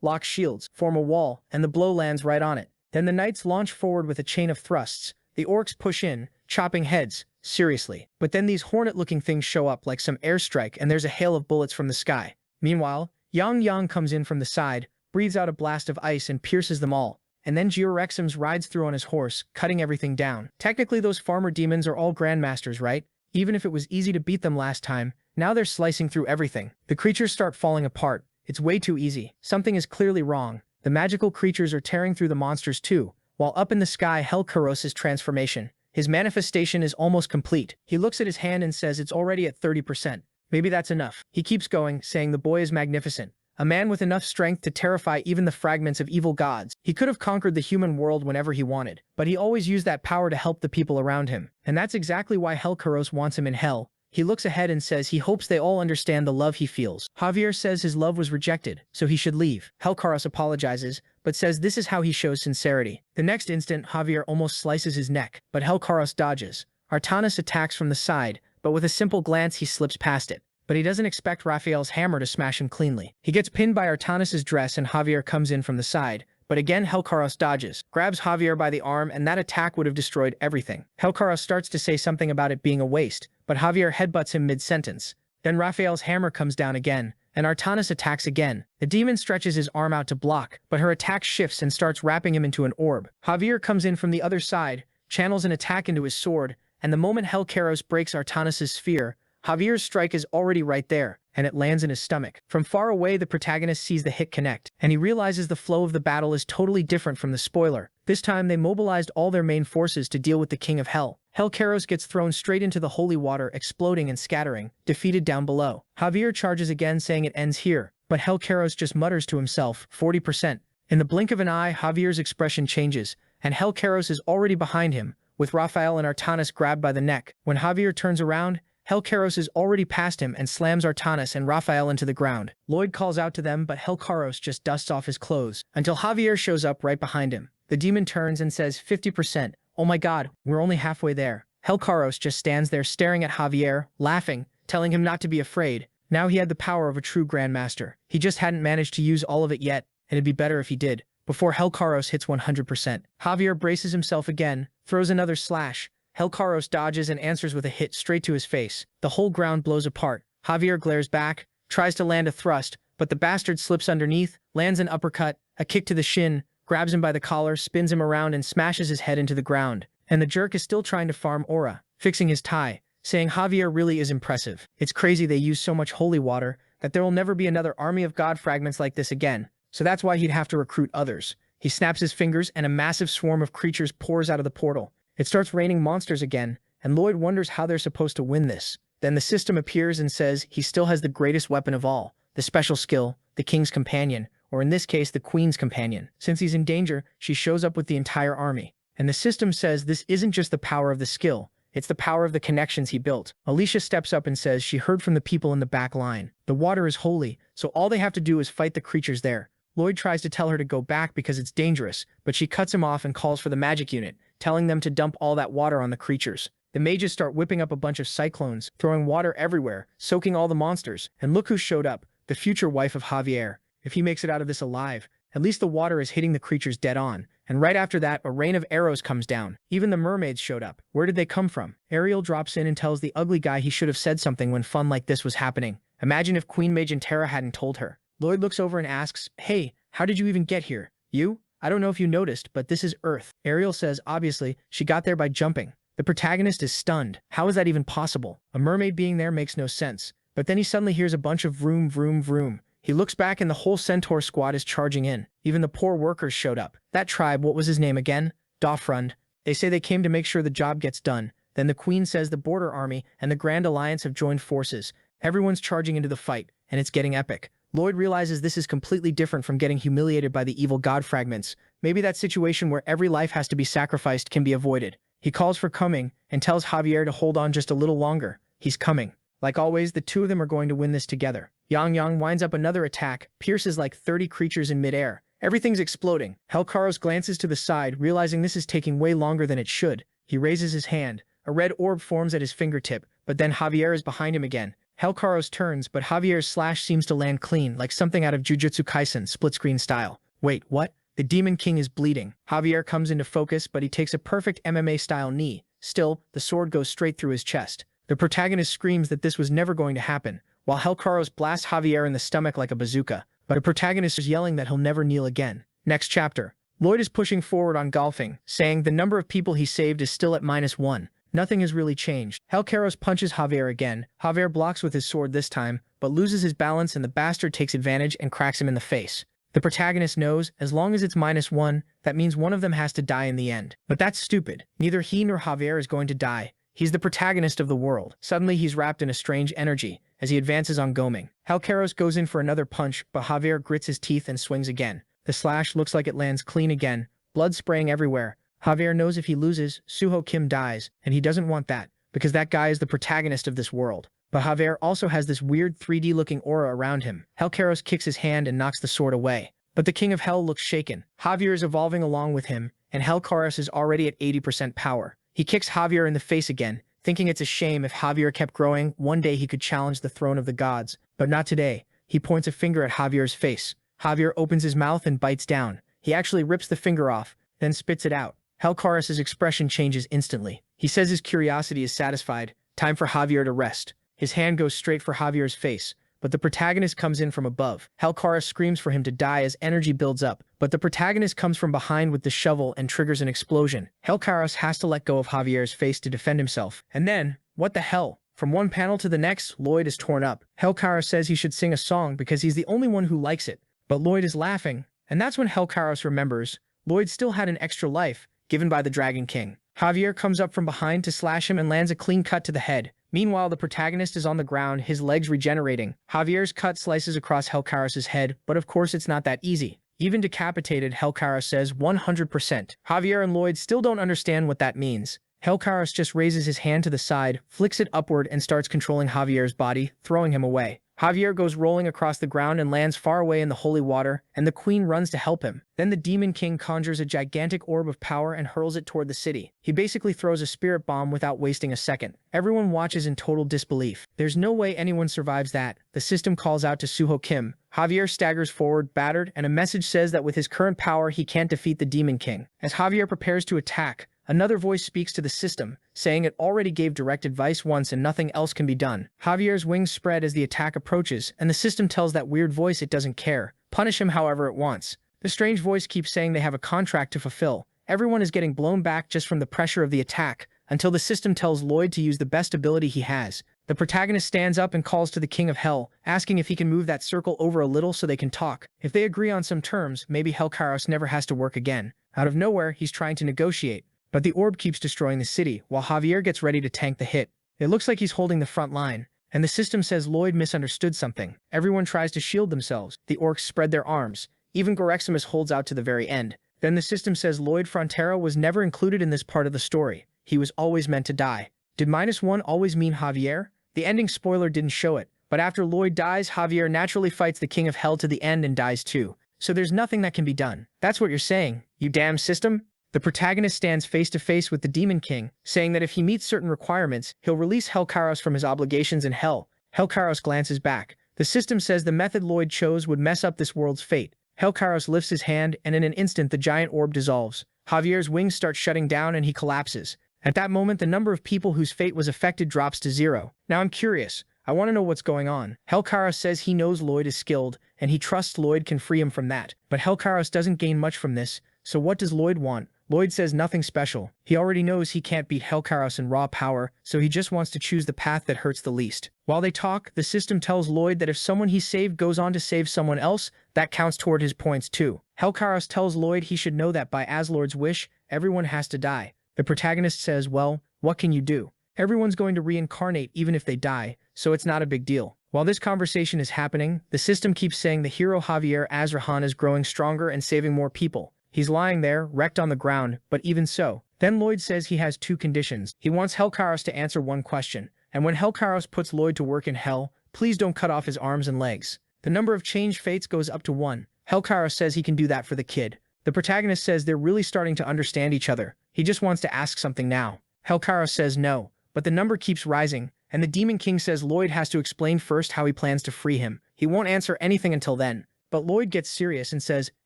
lock shields, form a wall, and the blow lands right on it. Then the knights launch forward with a chain of thrusts. The orcs push in, chopping heads. Seriously. But then these hornet-looking things show up like some airstrike and there's a hail of bullets from the sky. Meanwhile, Yang Yang comes in from the side, breathes out a blast of ice and pierces them all. And then Georexams rides through on his horse, cutting everything down. Technically those farmer demons are all grandmasters, right? Even if it was easy to beat them last time, now they're slicing through everything. The creatures start falling apart. It's way too easy. Something is clearly wrong. The magical creatures are tearing through the monsters too, while up in the sky Helkaros' transformation. His manifestation is almost complete. He looks at his hand and says it's already at 30%. Maybe that's enough. He keeps going, saying the boy is magnificent. A man with enough strength to terrify even the fragments of evil gods. He could have conquered the human world whenever he wanted, but he always used that power to help the people around him. And that's exactly why Helkaros wants him in hell. He looks ahead and says he hopes they all understand the love he feels. Javier says his love was rejected, so he should leave. Helcaros apologizes, but says this is how he shows sincerity. The next instant, Javier almost slices his neck, but Helcaros dodges. Artanis attacks from the side, but with a simple glance he slips past it. But he doesn't expect Raphael's hammer to smash him cleanly. He gets pinned by Artanis' dress and Javier comes in from the side. But again Helcaros dodges, grabs Javier by the arm, and that attack would have destroyed everything. Helcaros starts to say something about it being a waste, but Javier headbutts him mid-sentence. Then Raphael's hammer comes down again, and Artanis attacks again. The demon stretches his arm out to block, but her attack shifts and starts wrapping him into an orb. Javier comes in from the other side, channels an attack into his sword, and the moment Helcaros breaks Artanis' sphere, Javier's strike is already right there, and it lands in his stomach. From far away, the protagonist sees the hit connect, and he realizes the flow of the battle is totally different from the spoiler. This time, they mobilized all their main forces to deal with the King of Hell. Helcaros gets thrown straight into the holy water, exploding and scattering, defeated down below. Javier charges again, saying it ends here, but Helcaros just mutters to himself, 40%. In the blink of an eye, Javier's expression changes, and Helcaros is already behind him, with Raphael and Artanis grabbed by the neck. When Javier turns around, Helcaros is already past him and slams Artanis and Raphael into the ground. Lloyd calls out to them, but Helcaros just dusts off his clothes, until Javier shows up right behind him. The demon turns and says 50%. Oh my god, we're only halfway there. Helcaros just stands there staring at Javier, laughing, telling him not to be afraid. Now he had the power of a true grandmaster. He just hadn't managed to use all of it yet, and it'd be better if he did. Before Helcaros hits 100%. Javier braces himself again, throws another slash. Helcaros dodges and answers with a hit straight to his face. The whole ground blows apart. Javier glares back, tries to land a thrust, but the bastard slips underneath, lands an uppercut, a kick to the shin, grabs him by the collar, spins him around and smashes his head into the ground. And the jerk is still trying to farm aura, fixing his tie, saying Javier really is impressive. It's crazy they use so much holy water that there will never be another army of god fragments like this again, so that's why he'd have to recruit others. He snaps his fingers and a massive swarm of creatures pours out of the portal. It starts raining monsters again, and Lloyd wonders how they're supposed to win this. Then the system appears and says he still has the greatest weapon of all, the special skill, the King's Companion, or in this case the Queen's Companion. Since he's in danger, she shows up with the entire army. And the system says this isn't just the power of the skill, it's the power of the connections he built. Alicia steps up and says she heard from the people in the back line. The water is holy, so all they have to do is fight the creatures there. Lloyd tries to tell her to go back because it's dangerous, but she cuts him off and calls for the magic unit, telling them to dump all that water on the creatures. The mages start whipping up a bunch of cyclones, throwing water everywhere, soaking all the monsters. And look who showed up, the future wife of Javier. If he makes it out of this alive, at least the water is hitting the creatures dead on. And right after that, a rain of arrows comes down. Even the mermaids showed up. Where did they come from? Ariel drops in and tells the ugly guy he should have said something when fun like this was happening. Imagine if Queen Mage and Terra hadn't told her. Lloyd looks over and asks, hey, how did you even get here? You? I don't know if you noticed, but this is Earth. Ariel says, obviously, she got there by jumping. The protagonist is stunned. How is that even possible? A mermaid being there makes no sense. But then he suddenly hears a bunch of vroom, vroom, vroom. He looks back and the whole centaur squad is charging in. Even the poor workers showed up. That tribe, what was his name again? Dofrund. They say they came to make sure the job gets done. Then the Queen says the Border Army and the Grand Alliance have joined forces. Everyone's charging into the fight, and it's getting epic. Lloyd realizes this is completely different from getting humiliated by the evil god fragments. Maybe that situation where every life has to be sacrificed can be avoided. He calls for coming and tells Javier to hold on just a little longer. He's coming. Like always, the two of them are going to win this together. Yang winds up another attack, pierces like 30 creatures in midair. Everything's exploding. Helcaros glances to the side, realizing this is taking way longer than it should. He raises his hand. A red orb forms at his fingertip, but then Javier is behind him again. Helcaros turns, but Javier's slash seems to land clean, like something out of Jujutsu Kaisen split-screen style. Wait, what? The Demon King is bleeding. Javier comes into focus, but he takes a perfect MMA-style knee. Still, the sword goes straight through his chest. The protagonist screams that this was never going to happen, while Helcaros blasts Javier in the stomach like a bazooka. But the protagonist is yelling that he'll never kneel again. Next chapter. Lloyd is pushing forward on golfing, saying the number of people he saved is still at -1. Nothing has really changed. Helcaros punches Javier again. Javier blocks with his sword this time, but loses his balance and the bastard takes advantage and cracks him in the face. The protagonist knows, as long as it's -1, that means one of them has to die in the end. But that's stupid. Neither he nor Javier is going to die. He's the protagonist of the world. Suddenly he's wrapped in a strange energy as he advances on Goming. Helcaros goes in for another punch, but Javier grits his teeth and swings again. The slash looks like it lands clean again, blood spraying everywhere. Javier knows if he loses, Suho Kim dies, and he doesn't want that. because that guy is the protagonist of this world. But Javier also has this weird 3D-looking aura around him. Helcaros kicks his hand and knocks the sword away. But the King of Hell looks shaken. Javier is evolving along with him, and Helcaros is already at 80% power. He kicks Javier in the face again, thinking it's a shame if Javier kept growing, one day he could challenge the throne of the gods. But not today. He points a finger at Javier's face. Javier opens his mouth and bites down. He actually rips the finger off, then spits it out. Helcaros' expression changes instantly. He says his curiosity is satisfied. Time for Javier to rest. His hand goes straight for Javier's face, but the protagonist comes in from above. Helcaros screams for him to die as energy builds up, but the protagonist comes from behind with the shovel and triggers an explosion. Helcaros has to let go of Javier's face to defend himself. And then, what the hell? From one panel to the next, Lloyd is torn up. Helcaros says he should sing a song because he's the only one who likes it. But Lloyd is laughing, and that's when Helcaros remembers Lloyd still had an extra life given by the Dragon King. Javier comes up from behind to slash him and lands a clean cut to the head. Meanwhile, the protagonist is on the ground, his legs regenerating. Javier's cut slices across Helcaros' head, but of course it's not that easy. Even decapitated, Helcaros says 100%. Javier and Lloyd still don't understand what that means. Helcaros just raises his hand to the side, flicks it upward, and starts controlling Javier's body, throwing him away. Javier goes rolling across the ground and lands far away in the holy water, and the queen runs to help him. Then the Demon King conjures a gigantic orb of power and hurls it toward the city. He basically throws a spirit bomb without wasting a second. Everyone watches in total disbelief. There's no way anyone survives that. The system calls out to Suho Kim. Javier staggers forward, battered, and a message says that with his current power he can't defeat the Demon King. As Javier prepares to attack, another voice speaks to the system, saying it already gave direct advice once and nothing else can be done. Javier's wings spread as the attack approaches, and the system tells that weird voice it doesn't care. Punish him however it wants. The strange voice keeps saying they have a contract to fulfill. Everyone is getting blown back just from the pressure of the attack, until the system tells Lloyd to use the best ability he has. The protagonist stands up and calls to the King of Hell, asking if he can move that circle over a little so they can talk. If they agree on some terms, maybe Helcaros never has to work again. Out of nowhere, he's trying to negotiate. But the orb keeps destroying the city, while Javier gets ready to tank the hit. It looks like he's holding the front line, and the system says Lloyd misunderstood something. Everyone tries to shield themselves. The orcs spread their arms. Even Goreximus holds out to the very end. Then the system says Lloyd Frontera was never included in this part of the story. He was always meant to die. Did -1 always mean Javier? The ending spoiler didn't show it, but after Lloyd dies, Javier naturally fights the King of Hell to the end and dies too. So there's nothing that can be done. That's what you're saying, you damn system? The protagonist stands face to face with the Demon King, saying that if he meets certain requirements, he'll release Helcaros from his obligations in Hell. Helcaros glances back. The system says the method Lloyd chose would mess up this world's fate. Helcaros lifts his hand, and in an instant the giant orb dissolves. Javier's wings start shutting down and he collapses. At that moment, the number of people whose fate was affected drops to 0. Now I'm curious. I want to know what's going on. Helcaros says he knows Lloyd is skilled, and he trusts Lloyd can free him from that. But Helcaros doesn't gain much from this, so what does Lloyd want? Lloyd says nothing special. He already knows he can't beat Helcaros in raw power, so he just wants to choose the path that hurts the least. While they talk, the system tells Lloyd that if someone he saved goes on to save someone else, that counts toward his points too. Helcaros tells Lloyd he should know that by Aslord's wish, everyone has to die. The protagonist says, well, what can you do? Everyone's going to reincarnate even if they die, so it's not a big deal. While this conversation is happening, the system keeps saying the hero Javier Azrahan is growing stronger and saving more people. He's lying there, wrecked on the ground, but even so. Then Lloyd says he has 2 conditions. He wants Helcaros to answer one question, and when Helcaros puts Lloyd to work in Hell, please don't cut off his arms and legs. The number of changed fates goes up to 1. Helcaros says he can do that for the kid. The protagonist says they're really starting to understand each other. He just wants to ask something now. Helcaros says no, but the number keeps rising, and the Demon King says Lloyd has to explain first how he plans to free him. He won't answer anything until then. But Lloyd gets serious and says,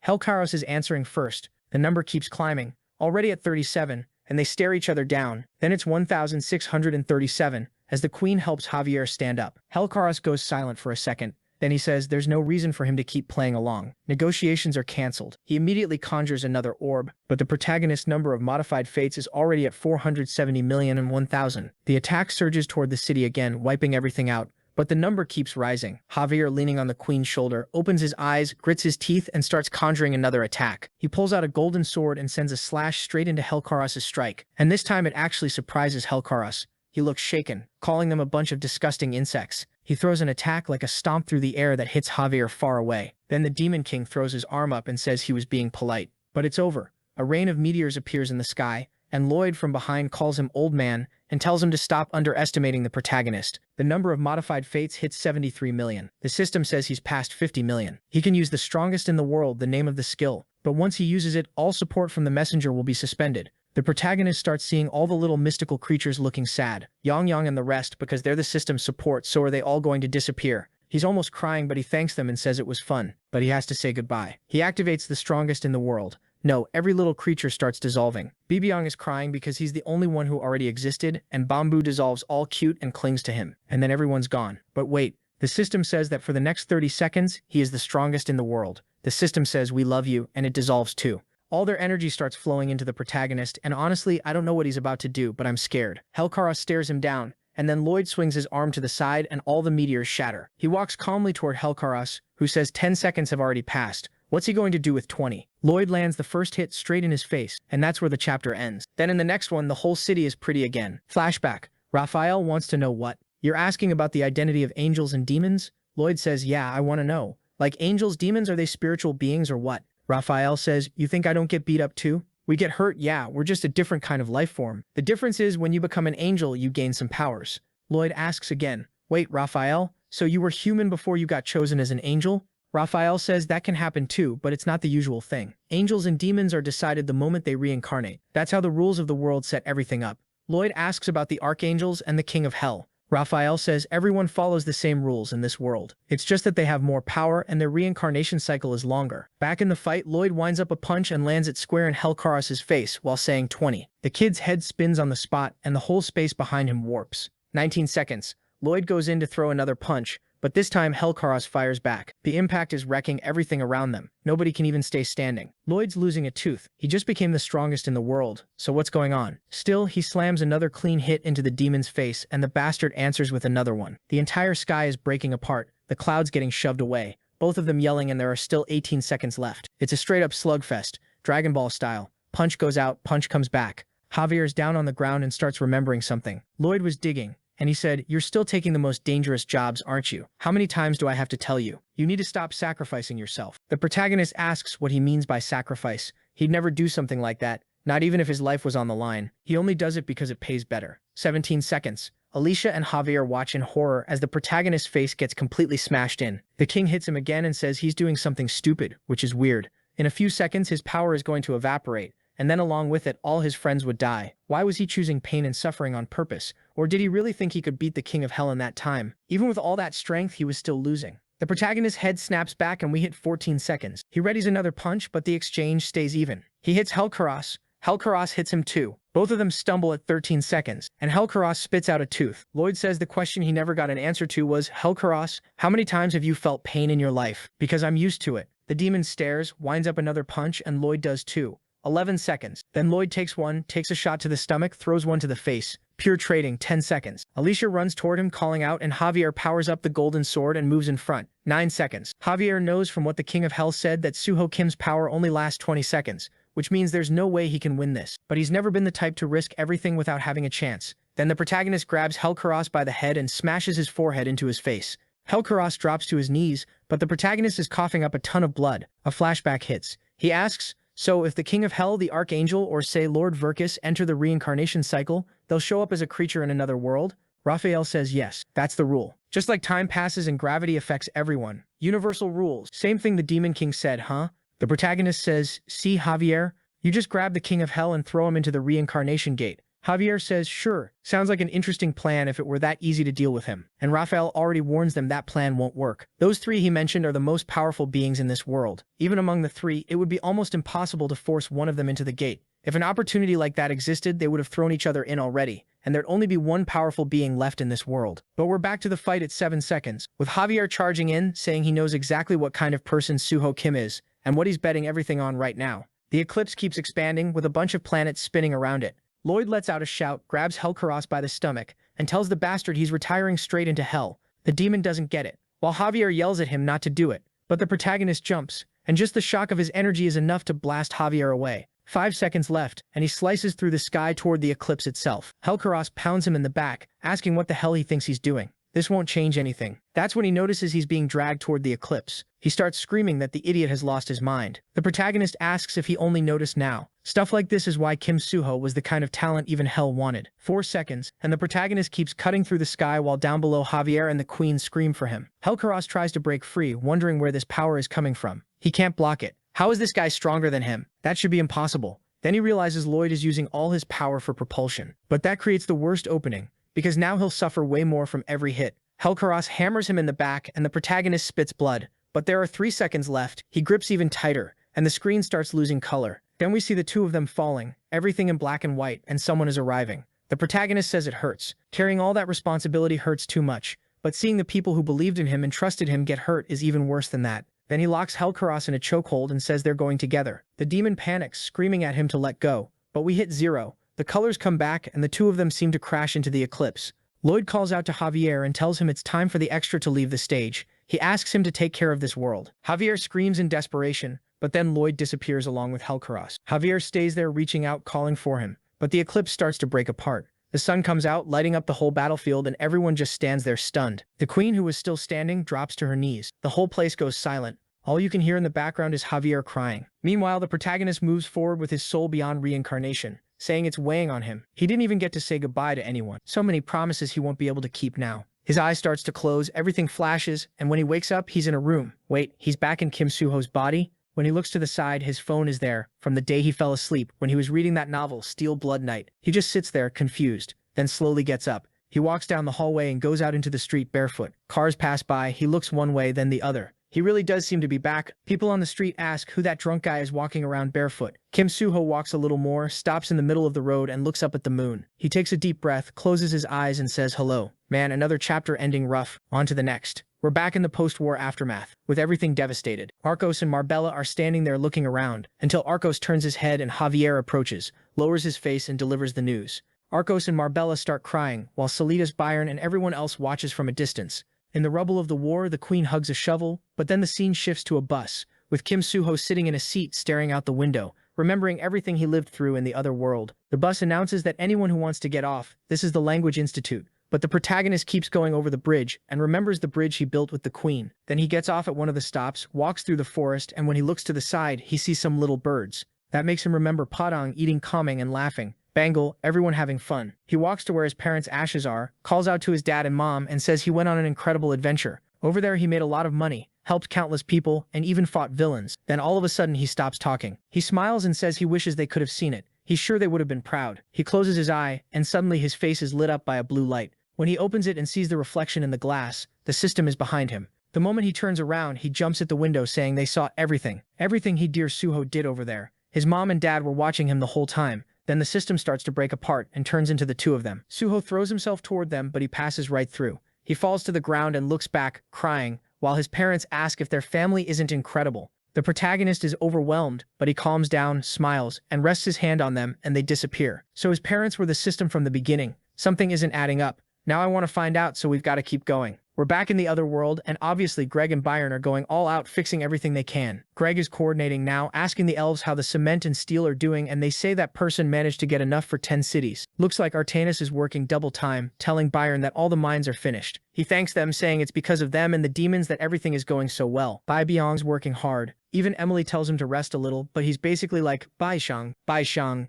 Helcaros is answering first. The number keeps climbing, already at 37, and they stare each other down. Then it's 1,637, as the queen helps Javier stand up. Helcaros goes silent for a second. Then he says there's no reason for him to keep playing along. Negotiations are cancelled. He immediately conjures another orb, but the protagonist's number of modified fates is already at 470,001,000. The attack surges toward the city again, wiping everything out. But the number keeps rising. Javier, leaning on the queen's shoulder, opens his eyes, grits his teeth, and starts conjuring another attack. He pulls out a golden sword and sends a slash straight into Helcaros' strike. And this time it actually surprises Helcaros. He looks shaken, calling them a bunch of disgusting insects. He throws an attack like a stomp through the air that hits Javier far away. Then the Demon King throws his arm up and says he was being polite. But it's over. A rain of meteors appears in the sky, and Lloyd from behind calls him old man and tells him to stop underestimating the protagonist. The number of modified fates hits 73 million. The system says he's past 50 million. He can use the strongest in the world, the name of the skill, but once he uses it, all support from the messenger will be suspended. The protagonist starts seeing all the little mystical creatures looking sad, Yang Yang and the rest, because they're the system's support, so are they all going to disappear? He's almost crying, but he thanks them and says it was fun, but he has to say goodbye. He activates the strongest in the world. No, every little creature starts dissolving. Bibiang is crying because he's the only one who already existed, and Bamboo dissolves all cute and clings to him. And then everyone's gone. But wait, the system says that for the next 30 seconds, he is the strongest in the world. The system says we love you, and it dissolves too. All their energy starts flowing into the protagonist, and honestly, I don't know what he's about to do, but I'm scared. Helkaros stares him down, and then Lloyd swings his arm to the side and all the meteors shatter. He walks calmly toward Helkaros, who says 10 seconds have already passed. What's he going to do with 20? Lloyd lands the first hit straight in his face, and that's where the chapter ends. Then in the next one, the whole city is pretty again. Flashback. Raphael wants to know what? You're asking about the identity of angels and demons? Lloyd says, yeah, I want to know. Like angels, demons, are they spiritual beings or what? Raphael says, you think I don't get beat up too? We get hurt, yeah, we're just a different kind of life form. The difference is when you become an angel, you gain some powers. Lloyd asks again, wait, Raphael, so you were human before you got chosen as an angel? Raphael says that can happen too, but it's not the usual thing. Angels and demons are decided the moment they reincarnate. That's how the rules of the world set everything up. Lloyd asks about the archangels and the king of hell. Raphael says everyone follows the same rules in this world. It's just that they have more power and their reincarnation cycle is longer. Back in the fight, Lloyd winds up a punch and lands it square in Helkaros's face while saying 20. The kid's head spins on the spot and the whole space behind him warps. 19 seconds. Lloyd goes in to throw another punch, but this time Helkaros fires back. The impact is wrecking everything around them. Nobody can even stay standing. Lloyd's losing a tooth. He just became the strongest in the world, so what's going on? Still, he slams another clean hit into the demon's face, and the bastard answers with another one. The entire sky is breaking apart, the clouds getting shoved away, both of them yelling, and there are still 18 seconds left. It's a straight-up slugfest, Dragon Ball style. Punch goes out, punch comes back. Javier's down on the ground and starts remembering something. Lloyd was digging, and he said, you're still taking the most dangerous jobs, aren't you? How many times do I have to tell you? You need to stop sacrificing yourself. The protagonist asks what he means by sacrifice. He'd never do something like that, not even if his life was on the line. He only does it because it pays better. 17 seconds. Alicia and Javier watch in horror as the protagonist's face gets completely smashed in. The king hits him again and says he's doing something stupid, which is weird. In a few seconds, his power is going to evaporate, and then along with it, all his friends would die. Why was he choosing pain and suffering on purpose? Or did he really think he could beat the king of hell in that time? Even with all that strength, he was still losing. The protagonist's head snaps back and we hit 14 seconds. He readies another punch, but the exchange stays even. He hits Helkaros. Helkaros hits him too. Both of them stumble at 13 seconds, and Helkaros spits out a tooth. Lloyd says the question he never got an answer to was, Helkaros, how many times have you felt pain in your life? Because I'm used to it. The demon stares, winds up another punch, and Lloyd does too. 11 seconds. Then Lloyd takes a shot to the stomach, throws one to the face. Pure trading, 10 seconds. Alicia runs toward him, calling out, and Javier powers up the golden sword and moves in front. 9 seconds. Javier knows from what the King of Hell said that Suho Kim's power only lasts 20 seconds, which means there's no way he can win this. But he's never been the type to risk everything without having a chance. Then the protagonist grabs Helkaros by the head and smashes his forehead into his face. Helkaros drops to his knees, but the protagonist is coughing up a ton of blood. A flashback hits. He asks, so if the King of Hell, the Archangel, or say Lord Verkus enter the reincarnation cycle, they'll show up as a creature in another world? Raphael says yes, that's the rule. Just like time passes and gravity affects everyone. Universal rules. Same thing the Demon King said, huh? The protagonist says, see Javier, you just grab the King of Hell and throw him into the reincarnation gate. Javier says, sure, sounds like an interesting plan if it were that easy to deal with him. And Raphael already warns them that plan won't work. Those three he mentioned are the most powerful beings in this world. Even among the three, it would be almost impossible to force one of them into the gate. If an opportunity like that existed, they would have thrown each other in already, and there'd only be one powerful being left in this world. But we're back to the fight at 7 seconds, with Javier charging in, saying he knows exactly what kind of person Suho Kim is, and what he's betting everything on right now. The eclipse keeps expanding, with a bunch of planets spinning around it. Lloyd lets out a shout, grabs Helkaros by the stomach, and tells the bastard he's retiring straight into hell. The demon doesn't get it, while Javier yells at him not to do it. But the protagonist jumps, and just the shock of his energy is enough to blast Javier away. 5 seconds left, and he slices through the sky toward the eclipse itself. Helkaros pounds him in the back, asking what the hell he thinks he's doing. This won't change anything. That's when he notices he's being dragged toward the eclipse. He starts screaming that the idiot has lost his mind. The protagonist asks if he only noticed now. Stuff like this is why Kim Suho was the kind of talent even hell wanted. 4 seconds, and the protagonist keeps cutting through the sky while down below Javier and the Queen scream for him. Helkaros tries to break free, wondering where this power is coming from. He can't block it. How is this guy stronger than him? That should be impossible. Then he realizes Lloyd is using all his power for propulsion. But that creates the worst opening, because now he'll suffer way more from every hit. Helkaros hammers him in the back and the protagonist spits blood. But there are 3 seconds left. He grips even tighter, and the screen starts losing color. Then we see the two of them falling, everything in black and white, and someone is arriving. The protagonist says it hurts. Carrying all that responsibility hurts too much, but seeing the people who believed in him and trusted him get hurt is even worse than that. Then he locks Helkaros in a chokehold and says they're going together. The demon panics, screaming at him to let go. But we hit 0. The colors come back and the two of them seem to crash into the eclipse. Lloyd calls out to Javier and tells him it's time for the extra to leave the stage. He asks him to take care of this world. Javier screams in desperation, but then Lloyd disappears along with Helkaros. Javier stays there reaching out, calling for him, but the eclipse starts to break apart. The sun comes out, lighting up the whole battlefield, and everyone just stands there stunned. The queen, who was still standing, drops to her knees. The whole place goes silent. All you can hear in the background is Javier crying. Meanwhile, the protagonist moves forward with his soul beyond reincarnation, saying it's weighing on him. He didn't even get to say goodbye to anyone. So many promises he won't be able to keep now. His eye starts to close, everything flashes, and when he wakes up, he's in a room. Wait, he's back in Kim Suho's body? When he looks to the side, his phone is there, from the day he fell asleep when he was reading that novel, Steel Blood Night. He just sits there, confused, then slowly gets up. He walks down the hallway and goes out into the street barefoot. Cars pass by, he looks one way, then the other. He really does seem to be back. People on the street ask who that drunk guy is walking around barefoot. Kim Suho walks a little more, stops in the middle of the road and looks up at the moon. He takes a deep breath, closes his eyes and says hello. Man, another chapter ending rough. On to the next. We're back in the post-war aftermath, with everything devastated. Arcos and Marbella are standing there looking around, until Arcos turns his head and Javier approaches, lowers his face and delivers the news. Arcos and Marbella start crying, while Salidas, Byron, and everyone else watches from a distance. In the rubble of the war, the queen hugs a shovel, but then the scene shifts to a bus, with Kim Suho sitting in a seat staring out the window, remembering everything he lived through in the other world. The bus announces that anyone who wants to get off, this is the Language Institute. But the protagonist keeps going over the bridge and remembers the bridge he built with the queen. Then he gets off at one of the stops, walks through the forest, and when he looks to the side, he sees some little birds. That makes him remember Padang eating kambing and laughing. Bangle, everyone having fun. He walks to where his parents' ashes are, calls out to his dad and mom, and says he went on an incredible adventure. Over there he made a lot of money, helped countless people, and even fought villains. Then all of a sudden he stops talking. He smiles and says he wishes they could have seen it. He's sure they would have been proud. He closes his eye, and suddenly his face is lit up by a blue light. When he opens it and sees the reflection in the glass, the system is behind him. The moment he turns around, he jumps at the window saying they saw everything. Everything he dear Suho did over there. His mom and dad were watching him the whole time. Then the system starts to break apart and turns into the two of them. Suho throws himself toward them, but he passes right through. He falls to the ground and looks back, crying, while his parents ask if their family isn't incredible. The protagonist is overwhelmed, but he calms down, smiles, and rests his hand on them, and they disappear. So his parents were the system from the beginning. Something isn't adding up. Now I want to find out, so we've got to keep going. We're back in the other world, and obviously Greg and Byron are going all out fixing everything they can. Greg is coordinating now, asking the elves how the cement and steel are doing, and they say that person managed to get enough for 10 cities. Looks like Artanis is working double time, telling Byron that all the mines are finished. He thanks them, saying it's because of them and the demons that everything is going so well. Bai Biang's working hard. Even Emily tells him to rest a little, but he's basically like, Bai Shang,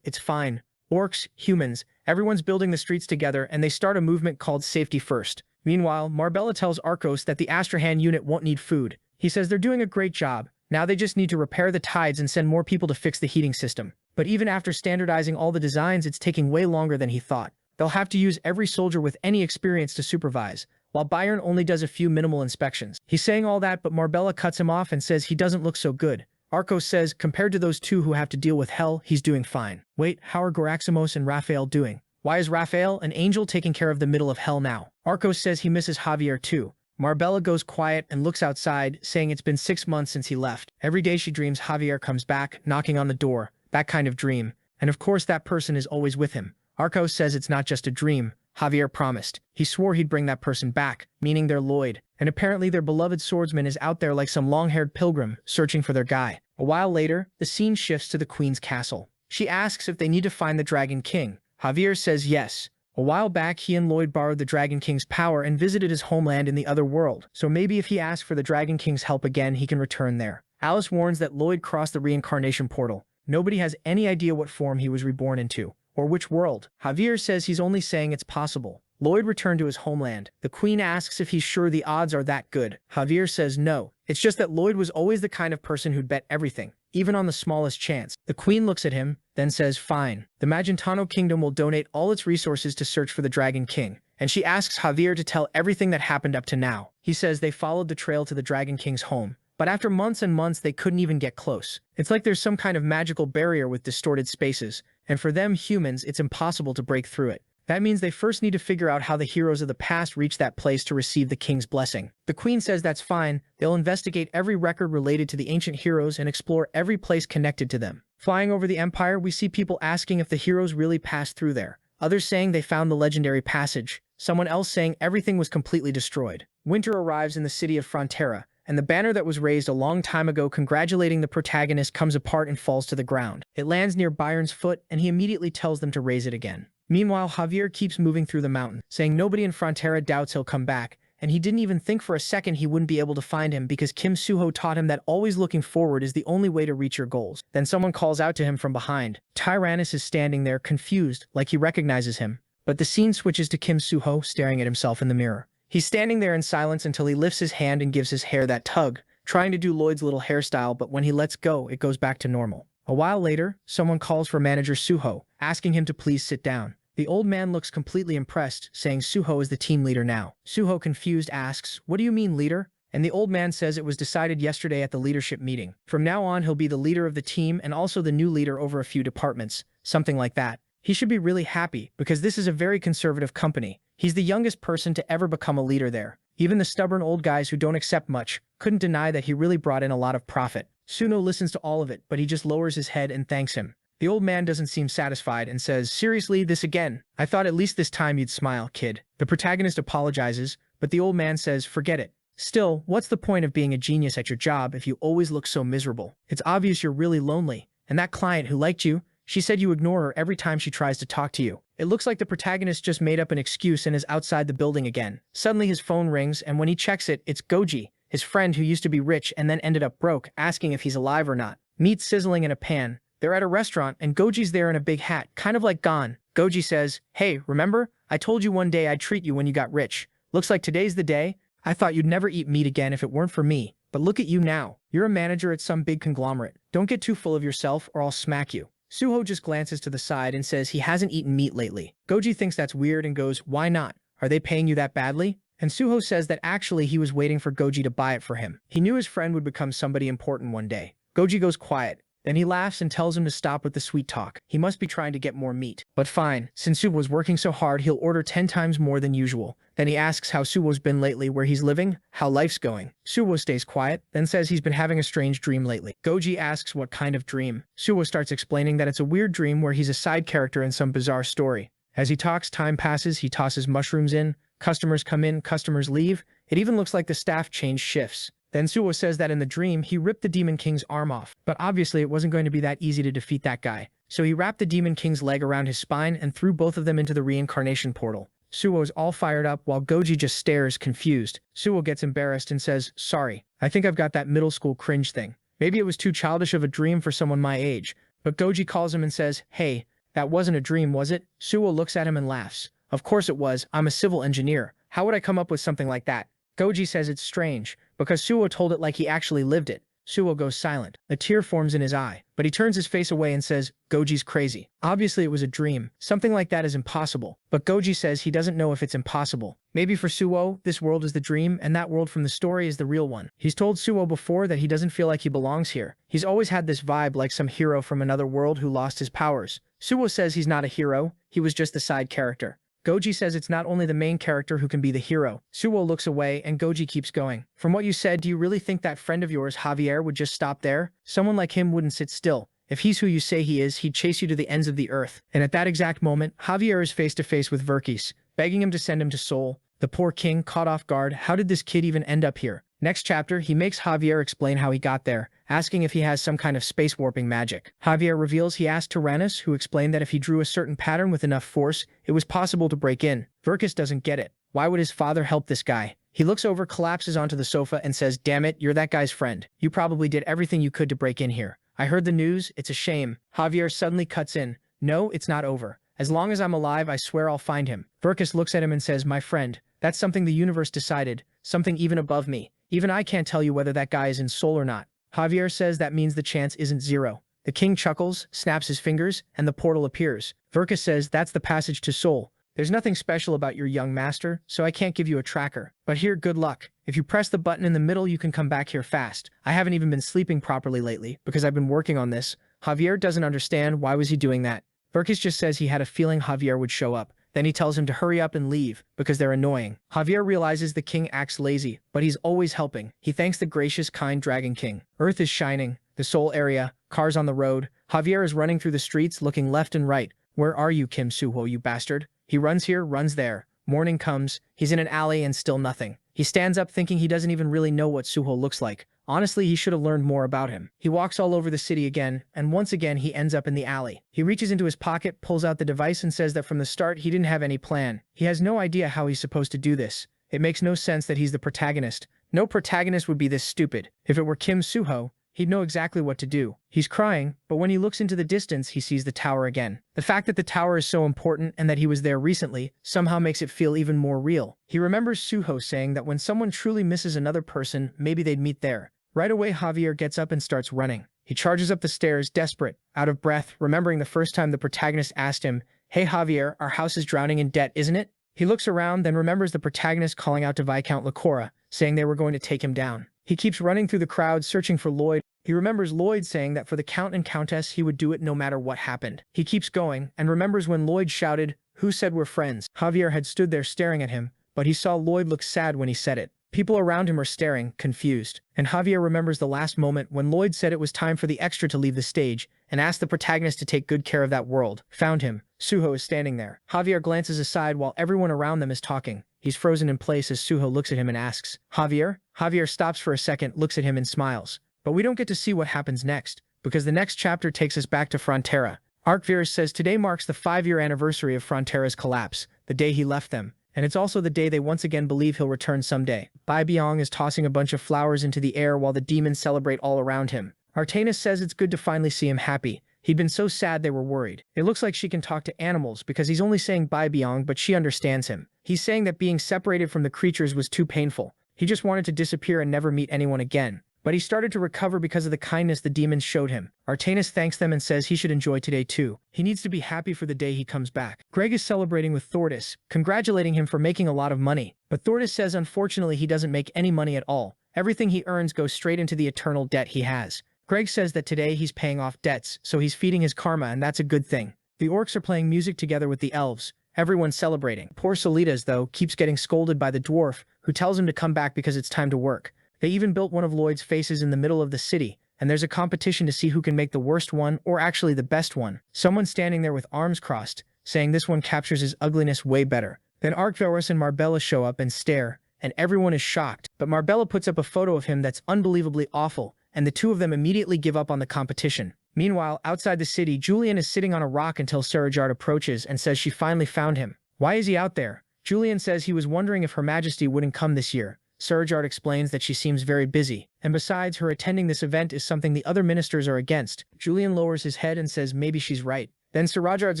it's fine. Orcs, humans, everyone's building the streets together, and they start a movement called Safety First. Meanwhile, Marbella tells Arcos that the Astrahan unit won't need food. He says they're doing a great job. Now they just need to repair the tides and send more people to fix the heating system. But even after standardizing all the designs, it's taking way longer than he thought. They'll have to use every soldier with any experience to supervise, while Byron only does a few minimal inspections. He's saying all that, but Marbella cuts him off and says he doesn't look so good. Arcos says, compared to those two who have to deal with hell, he's doing fine. Wait, how are Goraximos and Raphael doing? Why is Raphael, an angel, taking care of the middle of hell now? Arcos says he misses Javier too. Marbella goes quiet and looks outside, saying it's been 6 months since he left. Every day she dreams Javier comes back, knocking on the door. That kind of dream. And of course that person is always with him. Arcos says it's not just a dream. Javier promised. He swore he'd bring that person back, meaning their Lloyd. And apparently their beloved swordsman is out there like some long-haired pilgrim, searching for their guy. A while later, the scene shifts to the queen's castle. She asks if they need to find the Dragon King. Javier says yes. A while back, he and Lloyd borrowed the Dragon King's power and visited his homeland in the other world, so maybe if he asks for the Dragon King's help again, he can return there. Alice warns that Lloyd crossed the reincarnation portal. Nobody has any idea what form he was reborn into, or which world. Javier says he's only saying it's possible. Lloyd returned to his homeland. The Queen asks if he's sure the odds are that good. Javier says no. It's just that Lloyd was always the kind of person who'd bet everything, even on the smallest chance. The Queen looks at him, then says fine. The Magentano Kingdom will donate all its resources to search for the Dragon King, and she asks Javier to tell everything that happened up to now. He says they followed the trail to the Dragon King's home, but after months and months they couldn't even get close. It's like there's some kind of magical barrier with distorted spaces, and for them humans it's impossible to break through it. That means they first need to figure out how the heroes of the past reached that place to receive the king's blessing. The Queen says that's fine. They'll investigate every record related to the ancient heroes and explore every place connected to them. Flying over the Empire, we see people asking if the heroes really passed through there. Others saying they found the legendary passage. Someone else saying everything was completely destroyed. Winter arrives in the city of Frontera, and the banner that was raised a long time ago congratulating the protagonist comes apart and falls to the ground. It lands near Byron's foot, and he immediately tells them to raise it again. Meanwhile, Javier keeps moving through the mountain, saying nobody in Frontera doubts he'll come back, and he didn't even think for a second he wouldn't be able to find him because Kim Suho taught him that always looking forward is the only way to reach your goals. Then someone calls out to him from behind. Tyrannus is standing there, confused, like he recognizes him. But the scene switches to Kim Suho staring at himself in the mirror. He's standing there in silence until he lifts his hand and gives his hair that tug, trying to do Lloyd's little hairstyle, but when he lets go, it goes back to normal. A while later, someone calls for manager Suho, asking him to please sit down. The old man looks completely impressed, saying Suho is the team leader now. Suho, confused, asks, "What do you mean, leader?" And the old man says it was decided yesterday at the leadership meeting. From now on, he'll be the leader of the team and also the new leader over a few departments, something like that. He should be really happy, because this is a very conservative company. He's the youngest person to ever become a leader there. Even the stubborn old guys who don't accept much couldn't deny that he really brought in a lot of profit. Suno listens to all of it, but he just lowers his head and thanks him. The old man doesn't seem satisfied and says, "Seriously, this again? I thought at least this time you'd smile, kid." The protagonist apologizes, but the old man says, "Forget it. Still, what's the point of being a genius at your job if you always look so miserable? It's obvious you're really lonely. And that client who liked you, she said you ignore her every time she tries to talk to you." It looks like the protagonist just made up an excuse and is outside the building again. Suddenly his phone rings, and when he checks it, it's Goji, his friend who used to be rich and then ended up broke, asking if he's alive or not. Meat sizzling in a pan. They're at a restaurant, and Goji's there in a big hat, kind of like Gon. Goji says, "Hey, remember? I told you one day I'd treat you when you got rich. Looks like today's the day. I thought you'd never eat meat again if it weren't for me. But look at you now. You're a manager at some big conglomerate. Don't get too full of yourself or I'll smack you." Suho just glances to the side and says he hasn't eaten meat lately. Goji thinks that's weird and goes, "Why not? Are they paying you that badly?" And Suho says that actually he was waiting for Goji to buy it for him. He knew his friend would become somebody important one day. Goji goes quiet. Then he laughs and tells him to stop with the sweet talk. He must be trying to get more meat. But fine, since Suho was working so hard, he'll order 10 times more than usual. Then he asks how Suho's been lately, where he's living, how life's going. Suho stays quiet, then says he's been having a strange dream lately. Goji asks what kind of dream. Suho starts explaining that it's a weird dream where he's a side character in some bizarre story. As he talks, time passes, he tosses mushrooms in, customers come in, customers leave. It even looks like the staff changed shifts. Then Suho says that in the dream, he ripped the Demon King's arm off. But obviously it wasn't going to be that easy to defeat that guy. So he wrapped the Demon King's leg around his spine and threw both of them into the reincarnation portal. Suho is all fired up while Goji just stares, confused. Suho gets embarrassed and says, "Sorry, I think I've got that middle school cringe thing. Maybe it was too childish of a dream for someone my age." But Goji calls him and says, "Hey, that wasn't a dream, was it?" Suho looks at him and laughs. "Of course it was. I'm a civil engineer. How would I come up with something like that?" Goji says it's strange, because Suho told it like he actually lived it. Suho goes silent. A tear forms in his eye, but he turns his face away and says, "Goji's crazy. Obviously it was a dream. Something like that is impossible." But Goji says he doesn't know if it's impossible. Maybe for Suho, this world is the dream and that world from the story is the real one. He's told Suho before that he doesn't feel like he belongs here. He's always had this vibe like some hero from another world who lost his powers. Suho says he's not a hero, he was just a side character. Goji says it's not only the main character who can be the hero. Suho looks away and Goji keeps going. "From what you said, do you really think that friend of yours, Javier, would just stop there? Someone like him wouldn't sit still. If he's who you say he is, he'd chase you to the ends of the earth." And at that exact moment, Javier is face to face with Verkis, begging him to send him to Seoul. The poor king, caught off guard. How did this kid even end up here? Next chapter, he makes Javier explain how he got there, asking if he has some kind of space warping magic. Javier reveals he asked Tyrannus, who explained that if he drew a certain pattern with enough force, it was possible to break in. Verkus doesn't get it. Why would his father help this guy? He looks over, collapses onto the sofa, and says, "Damn it, you're that guy's friend. You probably did everything you could to break in here. I heard the news, it's a shame." Javier suddenly cuts in. "No, it's not over. As long as I'm alive, I swear I'll find him." Verkus looks at him and says, "My friend, that's something the universe decided, something even above me. Even I can't tell you whether that guy is in Seoul or not." Javier says that means the chance isn't zero. The king chuckles, snaps his fingers, and the portal appears. Verkus says that's the passage to Seoul. "There's nothing special about your young master, so I can't give you a tracker. But here, good luck. If you press the button in the middle, you can come back here fast. I haven't even been sleeping properly lately, because I've been working on this." Javier doesn't understand why was he doing that. Verkus just says he had a feeling Javier would show up. Then he tells him to hurry up and leave, because they're annoying. Javier realizes the king acts lazy, but he's always helping. He thanks the gracious, kind Dragon King. Earth is shining, the Seoul area, cars on the road. Javier is running through the streets, looking left and right. "Where are you, Kim Suho, you bastard?" He runs here, runs there. Morning comes. He's in an alley and still nothing. He stands up thinking he doesn't even really know what Suho looks like. Honestly, he should have learned more about him. He walks all over the city again, and once again he ends up in the alley. He reaches into his pocket, pulls out the device, and says that from the start he didn't have any plan. He has no idea how he's supposed to do this. It makes no sense that he's the protagonist. No protagonist would be this stupid. If it were Kim Suho, he'd know exactly what to do. He's crying, but when he looks into the distance, he sees the tower again. The fact that the tower is so important and that he was there recently somehow makes it feel even more real. He remembers Suho saying that when someone truly misses another person, maybe they'd meet there. Right away, Javier gets up and starts running. He charges up the stairs, desperate, out of breath, remembering the first time the protagonist asked him, "Hey Javier, our house is drowning in debt, isn't it?" He looks around, then remembers the protagonist calling out to Viscount Lacora, saying they were going to take him down. He keeps running through the crowd, searching for Lloyd. He remembers Lloyd saying that for the Count and Countess he would do it no matter what happened. He keeps going, and remembers when Lloyd shouted, "Who said we're friends?" Javier had stood there staring at him, but he saw Lloyd look sad when he said it. People around him are staring, confused. And Javier remembers the last moment when Lloyd said it was time for the extra to leave the stage, and asked the protagonist to take good care of that world. Found him. Suho is standing there. Javier glances aside while everyone around them is talking. He's frozen in place as Suho looks at him and asks, "Javier?" Javier stops for a second, looks at him and smiles. But we don't get to see what happens next, because the next chapter takes us back to Frontera. Arcvirus says today marks the 5-year anniversary of Frontera's collapse, the day he left them. And it's also the day they once again believe he'll return someday. Bai Biong is tossing a bunch of flowers into the air while the demons celebrate all around him. Artanis says it's good to finally see him happy. He'd been so sad they were worried. It looks like she can talk to animals because he's only saying Bai Biong, but she understands him. He's saying that being separated from the creatures was too painful. He just wanted to disappear and never meet anyone again. But he started to recover because of the kindness the demons showed him. Artanis thanks them and says he should enjoy today too. He needs to be happy for the day he comes back. Greg is celebrating with Thordis, congratulating him for making a lot of money. But Thordis says unfortunately he doesn't make any money at all. Everything he earns goes straight into the eternal debt he has. Greg says that today he's paying off debts, so he's feeding his karma, and that's a good thing. The orcs are playing music together with the elves. Everyone's celebrating. Poor Solitas, though, keeps getting scolded by the dwarf, who tells him to come back because it's time to work. They even built one of Lloyd's faces in the middle of the city, and there's a competition to see who can make the worst one, or actually the best one. Someone's standing there with arms crossed, saying this one captures his ugliness way better. Then Arcvirus and Marbella show up and stare, and everyone is shocked. But Marbella puts up a photo of him that's unbelievably awful, and the two of them immediately give up on the competition. Meanwhile, outside the city, Julian is sitting on a rock until Sarajard approaches and says she finally found him. Why is he out there? Julian says he was wondering if Her Majesty wouldn't come this year. Sarajard explains that she seems very busy, and besides, her attending this event is something the other ministers are against. Julian lowers his head and says maybe she's right. Then Sarajard's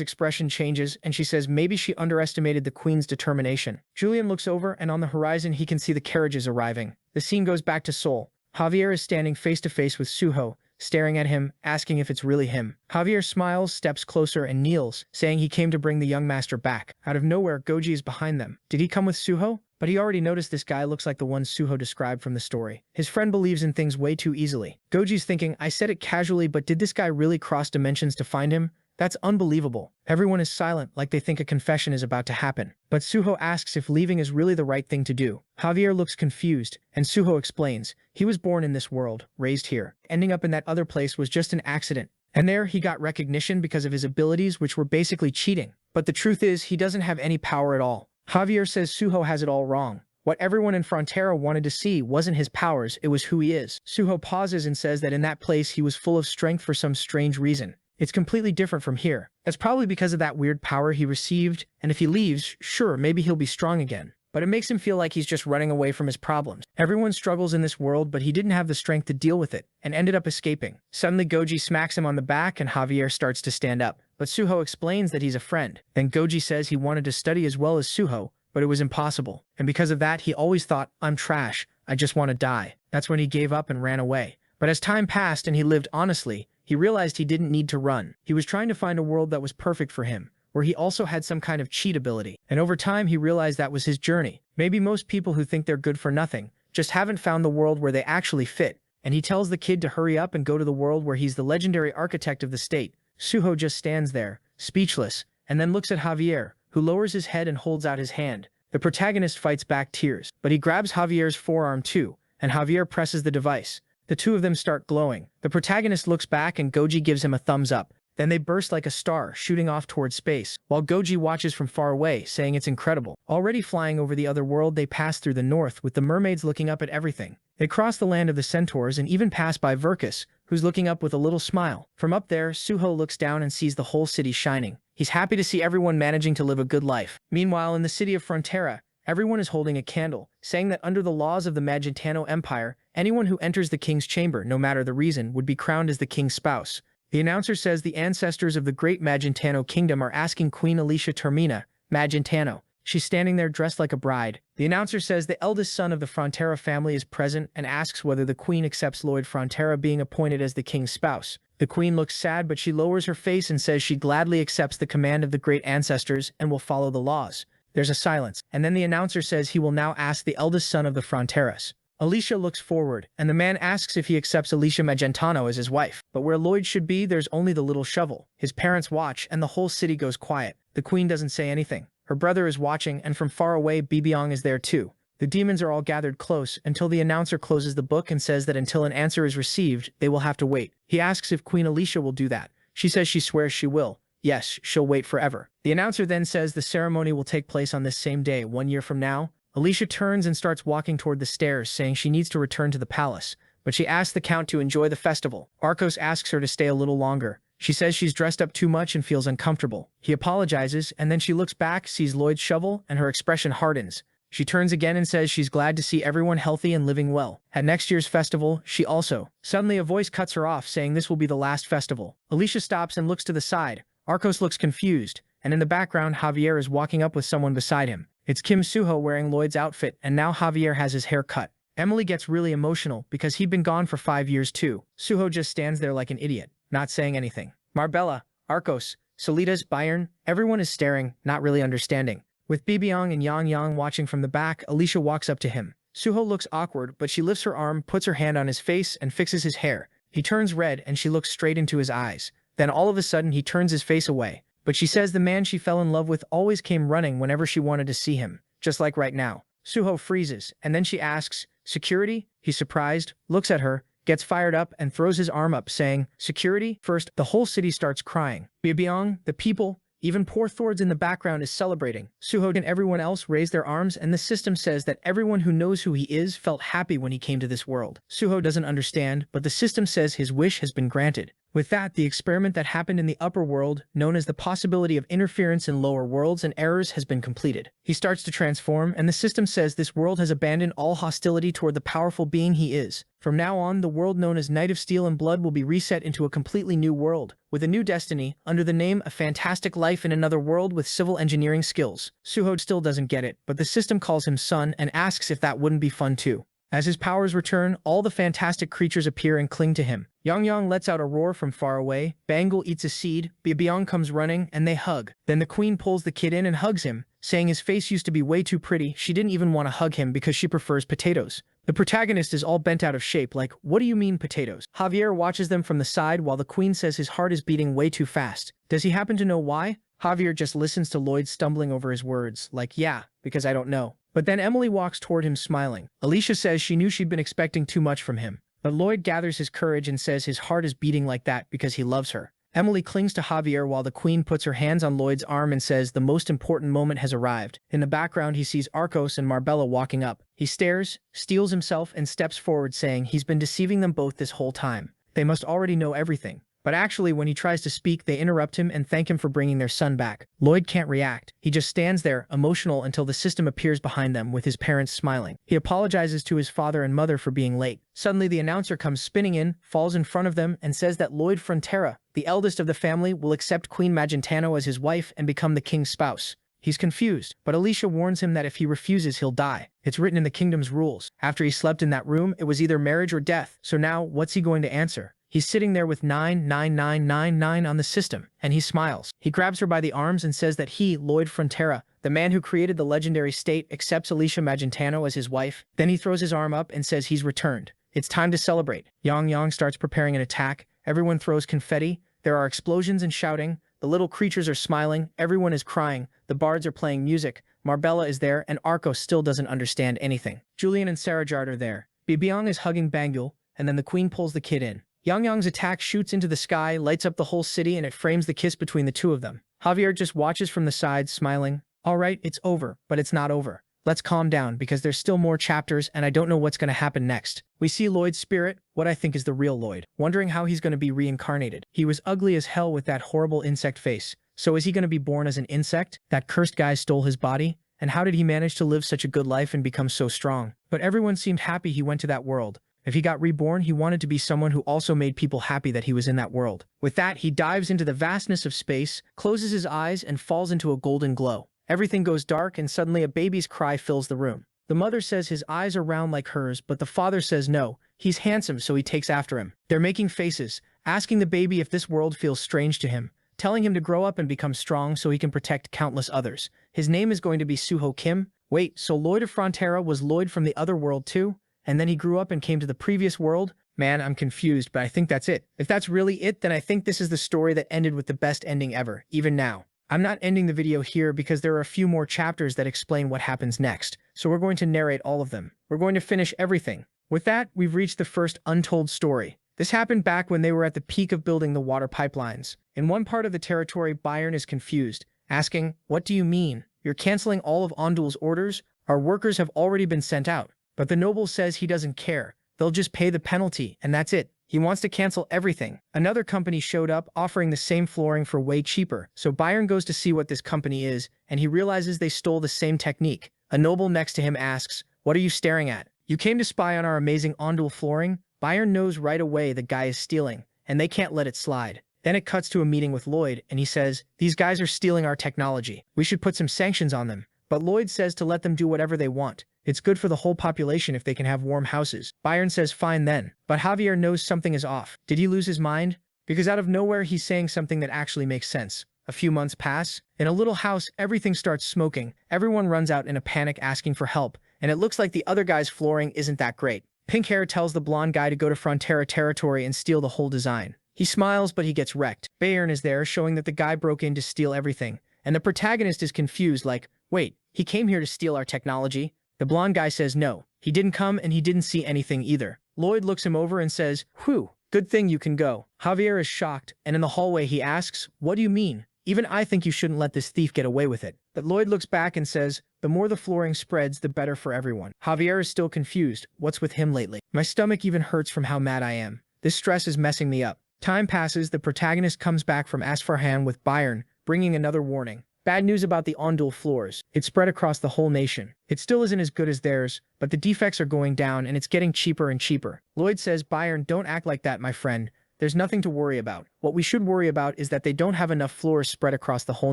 expression changes, and she says maybe she underestimated the queen's determination. Julian looks over, and on the horizon he can see the carriages arriving. The scene goes back to Seoul. Javier is standing face to face with Suho, staring at him, asking if it's really him. Javier smiles, steps closer, and kneels, saying he came to bring the young master back. Out of nowhere, Goji is behind them. Did he come with Suho? But he already noticed this guy looks like the one Suho described from the story. His friend believes in things way too easily. Goji's thinking, I said it casually, but did this guy really cross dimensions to find him? That's unbelievable. Everyone is silent, like they think a confession is about to happen. But Suho asks if leaving is really the right thing to do. Javier looks confused, and Suho explains, he was born in this world, raised here. Ending up in that other place was just an accident. And there he got recognition because of his abilities, which were basically cheating. But the truth is, he doesn't have any power at all. Javier says Suho has it all wrong. What everyone in Frontera wanted to see wasn't his powers, it was who he is. Suho pauses and says that in that place he was full of strength for some strange reason. It's completely different from here. That's probably because of that weird power he received, and if he leaves, sure, maybe he'll be strong again. But it makes him feel like he's just running away from his problems. Everyone struggles in this world, but he didn't have the strength to deal with it, and ended up escaping. Suddenly Goji smacks him on the back and Javier starts to stand up. But Suho explains that he's a friend. Then Goji says he wanted to study as well as Suho, but it was impossible. And because of that, he always thought, I'm trash, I just want to die. That's when he gave up and ran away. But as time passed and he lived honestly, he realized he didn't need to run. He was trying to find a world that was perfect for him, where he also had some kind of cheat ability. And over time, he realized that was his journey. Maybe most people who think they're good for nothing just haven't found the world where they actually fit. And he tells the kid to hurry up and go to the world where he's the legendary architect of the state. Suho just stands there, speechless, and then looks at Javier, who lowers his head and holds out his hand. The protagonist fights back tears, but he grabs Javier's forearm too, and Javier presses the device. The two of them start glowing. The protagonist looks back and Goji gives him a thumbs up. Then they burst like a star, shooting off towards space, while Goji watches from far away, saying it's incredible. Already flying over the other world, they pass through the north, with the mermaids looking up at everything. They cross the land of the centaurs and even pass by Verkus, who's looking up with a little smile. From up there, Suho looks down and sees the whole city shining. He's happy to see everyone managing to live a good life. Meanwhile, in the city of Frontera, everyone is holding a candle, saying that under the laws of the Magentano Empire, anyone who enters the king's chamber, no matter the reason, would be crowned as the king's spouse. The announcer says the ancestors of the great Magentano kingdom are asking Queen Alicia Termina, Magentano. She's standing there dressed like a bride. The announcer says the eldest son of the Frontera family is present and asks whether the queen accepts Lloyd Frontera being appointed as the king's spouse. The queen looks sad, but she lowers her face and says she gladly accepts the command of the great ancestors and will follow the laws. There's a silence, and then the announcer says he will now ask the eldest son of the Fronteras. Alicia looks forward, and the man asks if he accepts Alicia Magentano as his wife. But where Lloyd should be, there's only the little shovel. His parents watch, and the whole city goes quiet. The queen doesn't say anything. Her brother is watching, and from far away, Bibiong is there too. The demons are all gathered close until the announcer closes the book and says that until an answer is received, they will have to wait. He asks if Queen Alicia will do that. She says she swears she will. Yes, she'll wait forever. The announcer then says the ceremony will take place on this same day, 1 year from now. Alicia turns and starts walking toward the stairs, saying she needs to return to the palace, but she asks the count to enjoy the festival. Arcos asks her to stay a little longer. She says she's dressed up too much and feels uncomfortable. He apologizes, and then she looks back, sees Lloyd's shovel, and her expression hardens. She turns again and says she's glad to see everyone healthy and living well. At next year's festival, she also. Suddenly a voice cuts her off, saying this will be the last festival. Alicia stops and looks to the side. Arcos looks confused, and in the background, Javier is walking up with someone beside him. It's Kim Suho wearing Lloyd's outfit, and now Javier has his hair cut. Emily gets really emotional because he'd been gone for 5 years too. Suho just stands there like an idiot, not saying anything. Marbella, Arcos, Solitas, Bayern, everyone is staring, not really understanding. With Bibiong and Yang Yang watching from the back, Alicia walks up to him. Suho looks awkward, but she lifts her arm, puts her hand on his face, and fixes his hair. He turns red, and she looks straight into his eyes. Then all of a sudden, he turns his face away. But she says the man she fell in love with always came running whenever she wanted to see him, just like right now. Suho freezes, and then she asks, "Security?" He's surprised, looks at her, gets fired up, and throws his arm up, saying, "Security?" First, the whole city starts crying. Bibiong, the people, even poor Thords in the background is celebrating. Suho and everyone else raise their arms, and the system says that everyone who knows who he is felt happy when he came to this world. Suho doesn't understand, but the system says his wish has been granted. With that, the experiment that happened in the upper world, known as the possibility of interference in lower worlds and errors, has been completed. He starts to transform, and the system says this world has abandoned all hostility toward the powerful being he is. From now on, the world known as Knight of Steel and Blood will be reset into a completely new world, with a new destiny, under the name A Fantastic Life in Another World with Civil Engineering Skills. Suho still doesn't get it, but the system calls him son and asks if that wouldn't be fun too. As his powers return, all the fantastic creatures appear and cling to him. Yang Yang lets out a roar from far away, Bangle eats a seed, Bibiong comes running, and they hug. Then the queen pulls the kid in and hugs him, saying his face used to be way too pretty. She didn't even want to hug him because she prefers potatoes. The protagonist is all bent out of shape, like, what do you mean potatoes? Javier watches them from the side while the queen says his heart is beating way too fast. Does he happen to know why? Javier just listens to Lloyd stumbling over his words, like, yeah, because I don't know. But then Emily walks toward him smiling. Alicia says she knew she'd been expecting too much from him. But Lloyd gathers his courage and says his heart is beating like that because he loves her. Emily clings to Javier while the queen puts her hands on Lloyd's arm and says the most important moment has arrived. In the background, he sees Arcos and Marbella walking up. He stares, steels himself, and steps forward saying he's been deceiving them both this whole time. They must already know everything. But actually, when he tries to speak, they interrupt him and thank him for bringing their son back. Lloyd can't react. He just stands there, emotional, until the system appears behind them with his parents smiling. He apologizes to his father and mother for being late. Suddenly, the announcer comes spinning in, falls in front of them, and says that Lloyd Frontera, the eldest of the family, will accept Queen Magentano as his wife and become the king's spouse. He's confused, but Alicia warns him that if he refuses, he'll die. It's written in the kingdom's rules. After he slept in that room, it was either marriage or death. So now, what's he going to answer? He's sitting there with 99999 on the system, and he smiles. He grabs her by the arms and says that he, Lloyd Frontera, the man who created the legendary state, accepts Alicia Magentano as his wife. Then he throws his arm up and says he's returned. It's time to celebrate. Yang Yang starts preparing an attack. Everyone throws confetti. There are explosions and shouting. The little creatures are smiling. Everyone is crying. The bards are playing music. Marbella is there, and Arcos still doesn't understand anything. Julian and Sarajard are there. Bibiang is hugging Bangul, and then the queen pulls the kid in. Yang Yang's attack shoots into the sky, lights up the whole city, and it frames the kiss between the two of them. Javier just watches from the side, smiling. All right, it's over, but it's not over. Let's calm down, because there's still more chapters, and I don't know what's going to happen next. We see Lloyd's spirit, what I think is the real Lloyd, wondering how he's going to be reincarnated. He was ugly as hell with that horrible insect face. So is he going to be born as an insect? That cursed guy stole his body? And how did he manage to live such a good life and become so strong? But everyone seemed happy he went to that world. If he got reborn, he wanted to be someone who also made people happy that he was in that world. With that, he dives into the vastness of space, closes his eyes, and falls into a golden glow. Everything goes dark, and suddenly a baby's cry fills the room. The mother says his eyes are round like hers, but the father says no, he's handsome, so he takes after him. They're making faces, asking the baby if this world feels strange to him, telling him to grow up and become strong so he can protect countless others. His name is going to be Suho Kim. Wait, so Lloyd of Frontera was Lloyd from the other world too? And then he grew up and came to the previous world? Man, I'm confused, but I think that's it. If that's really it, then I think this is the story that ended with the best ending ever, even now. I'm not ending the video here because there are a few more chapters that explain what happens next, so we're going to narrate all of them. We're going to finish everything. With that, we've reached the first untold story. This happened back when they were at the peak of building the water pipelines. In one part of the territory, Bayern is confused, asking, "What do you mean? You're canceling all of Ondul's orders? Our workers have already been sent out." But the noble says he doesn't care. They'll just pay the penalty, and that's it. He wants to cancel everything. Another company showed up, offering the same flooring for way cheaper. So Byron goes to see what this company is, and he realizes they stole the same technique. A noble next to him asks, "What are you staring at? You came to spy on our amazing Ondul flooring?" Byron knows right away the guy is stealing, and they can't let it slide. Then it cuts to a meeting with Lloyd, and he says, "These guys are stealing our technology. We should put some sanctions on them." But Lloyd says to let them do whatever they want. It's good for the whole population if they can have warm houses. Byron says fine then. But Javier knows something is off. Did he lose his mind? Because out of nowhere he's saying something that actually makes sense. A few months pass. In a little house, everything starts smoking. Everyone runs out in a panic asking for help. And it looks like the other guy's flooring isn't that great. Pink Hair tells the blonde guy to go to Frontera territory and steal the whole design. He smiles, but he gets wrecked. Bayern is there, showing that the guy broke in to steal everything. And the protagonist is confused, like, wait, he came here to steal our technology? The blonde guy says no, he didn't come and he didn't see anything either. Lloyd looks him over and says, "Whew, good thing you can go." Javier is shocked, and in the hallway he asks, "What do you mean? Even I think you shouldn't let this thief get away with it." But Lloyd looks back and says, "The more the flooring spreads, the better for everyone." Javier is still confused. What's with him lately? My stomach even hurts from how mad I am. This stress is messing me up. Time passes, the protagonist comes back from Asfarhan with Bayern, bringing another warning. Bad news about the Ondul floors. It spread across the whole nation. It still isn't as good as theirs, but the defects are going down and it's getting cheaper and cheaper. Lloyd says, "Bayern, don't act like that, my friend. There's nothing to worry about. What we should worry about is that they don't have enough floors spread across the whole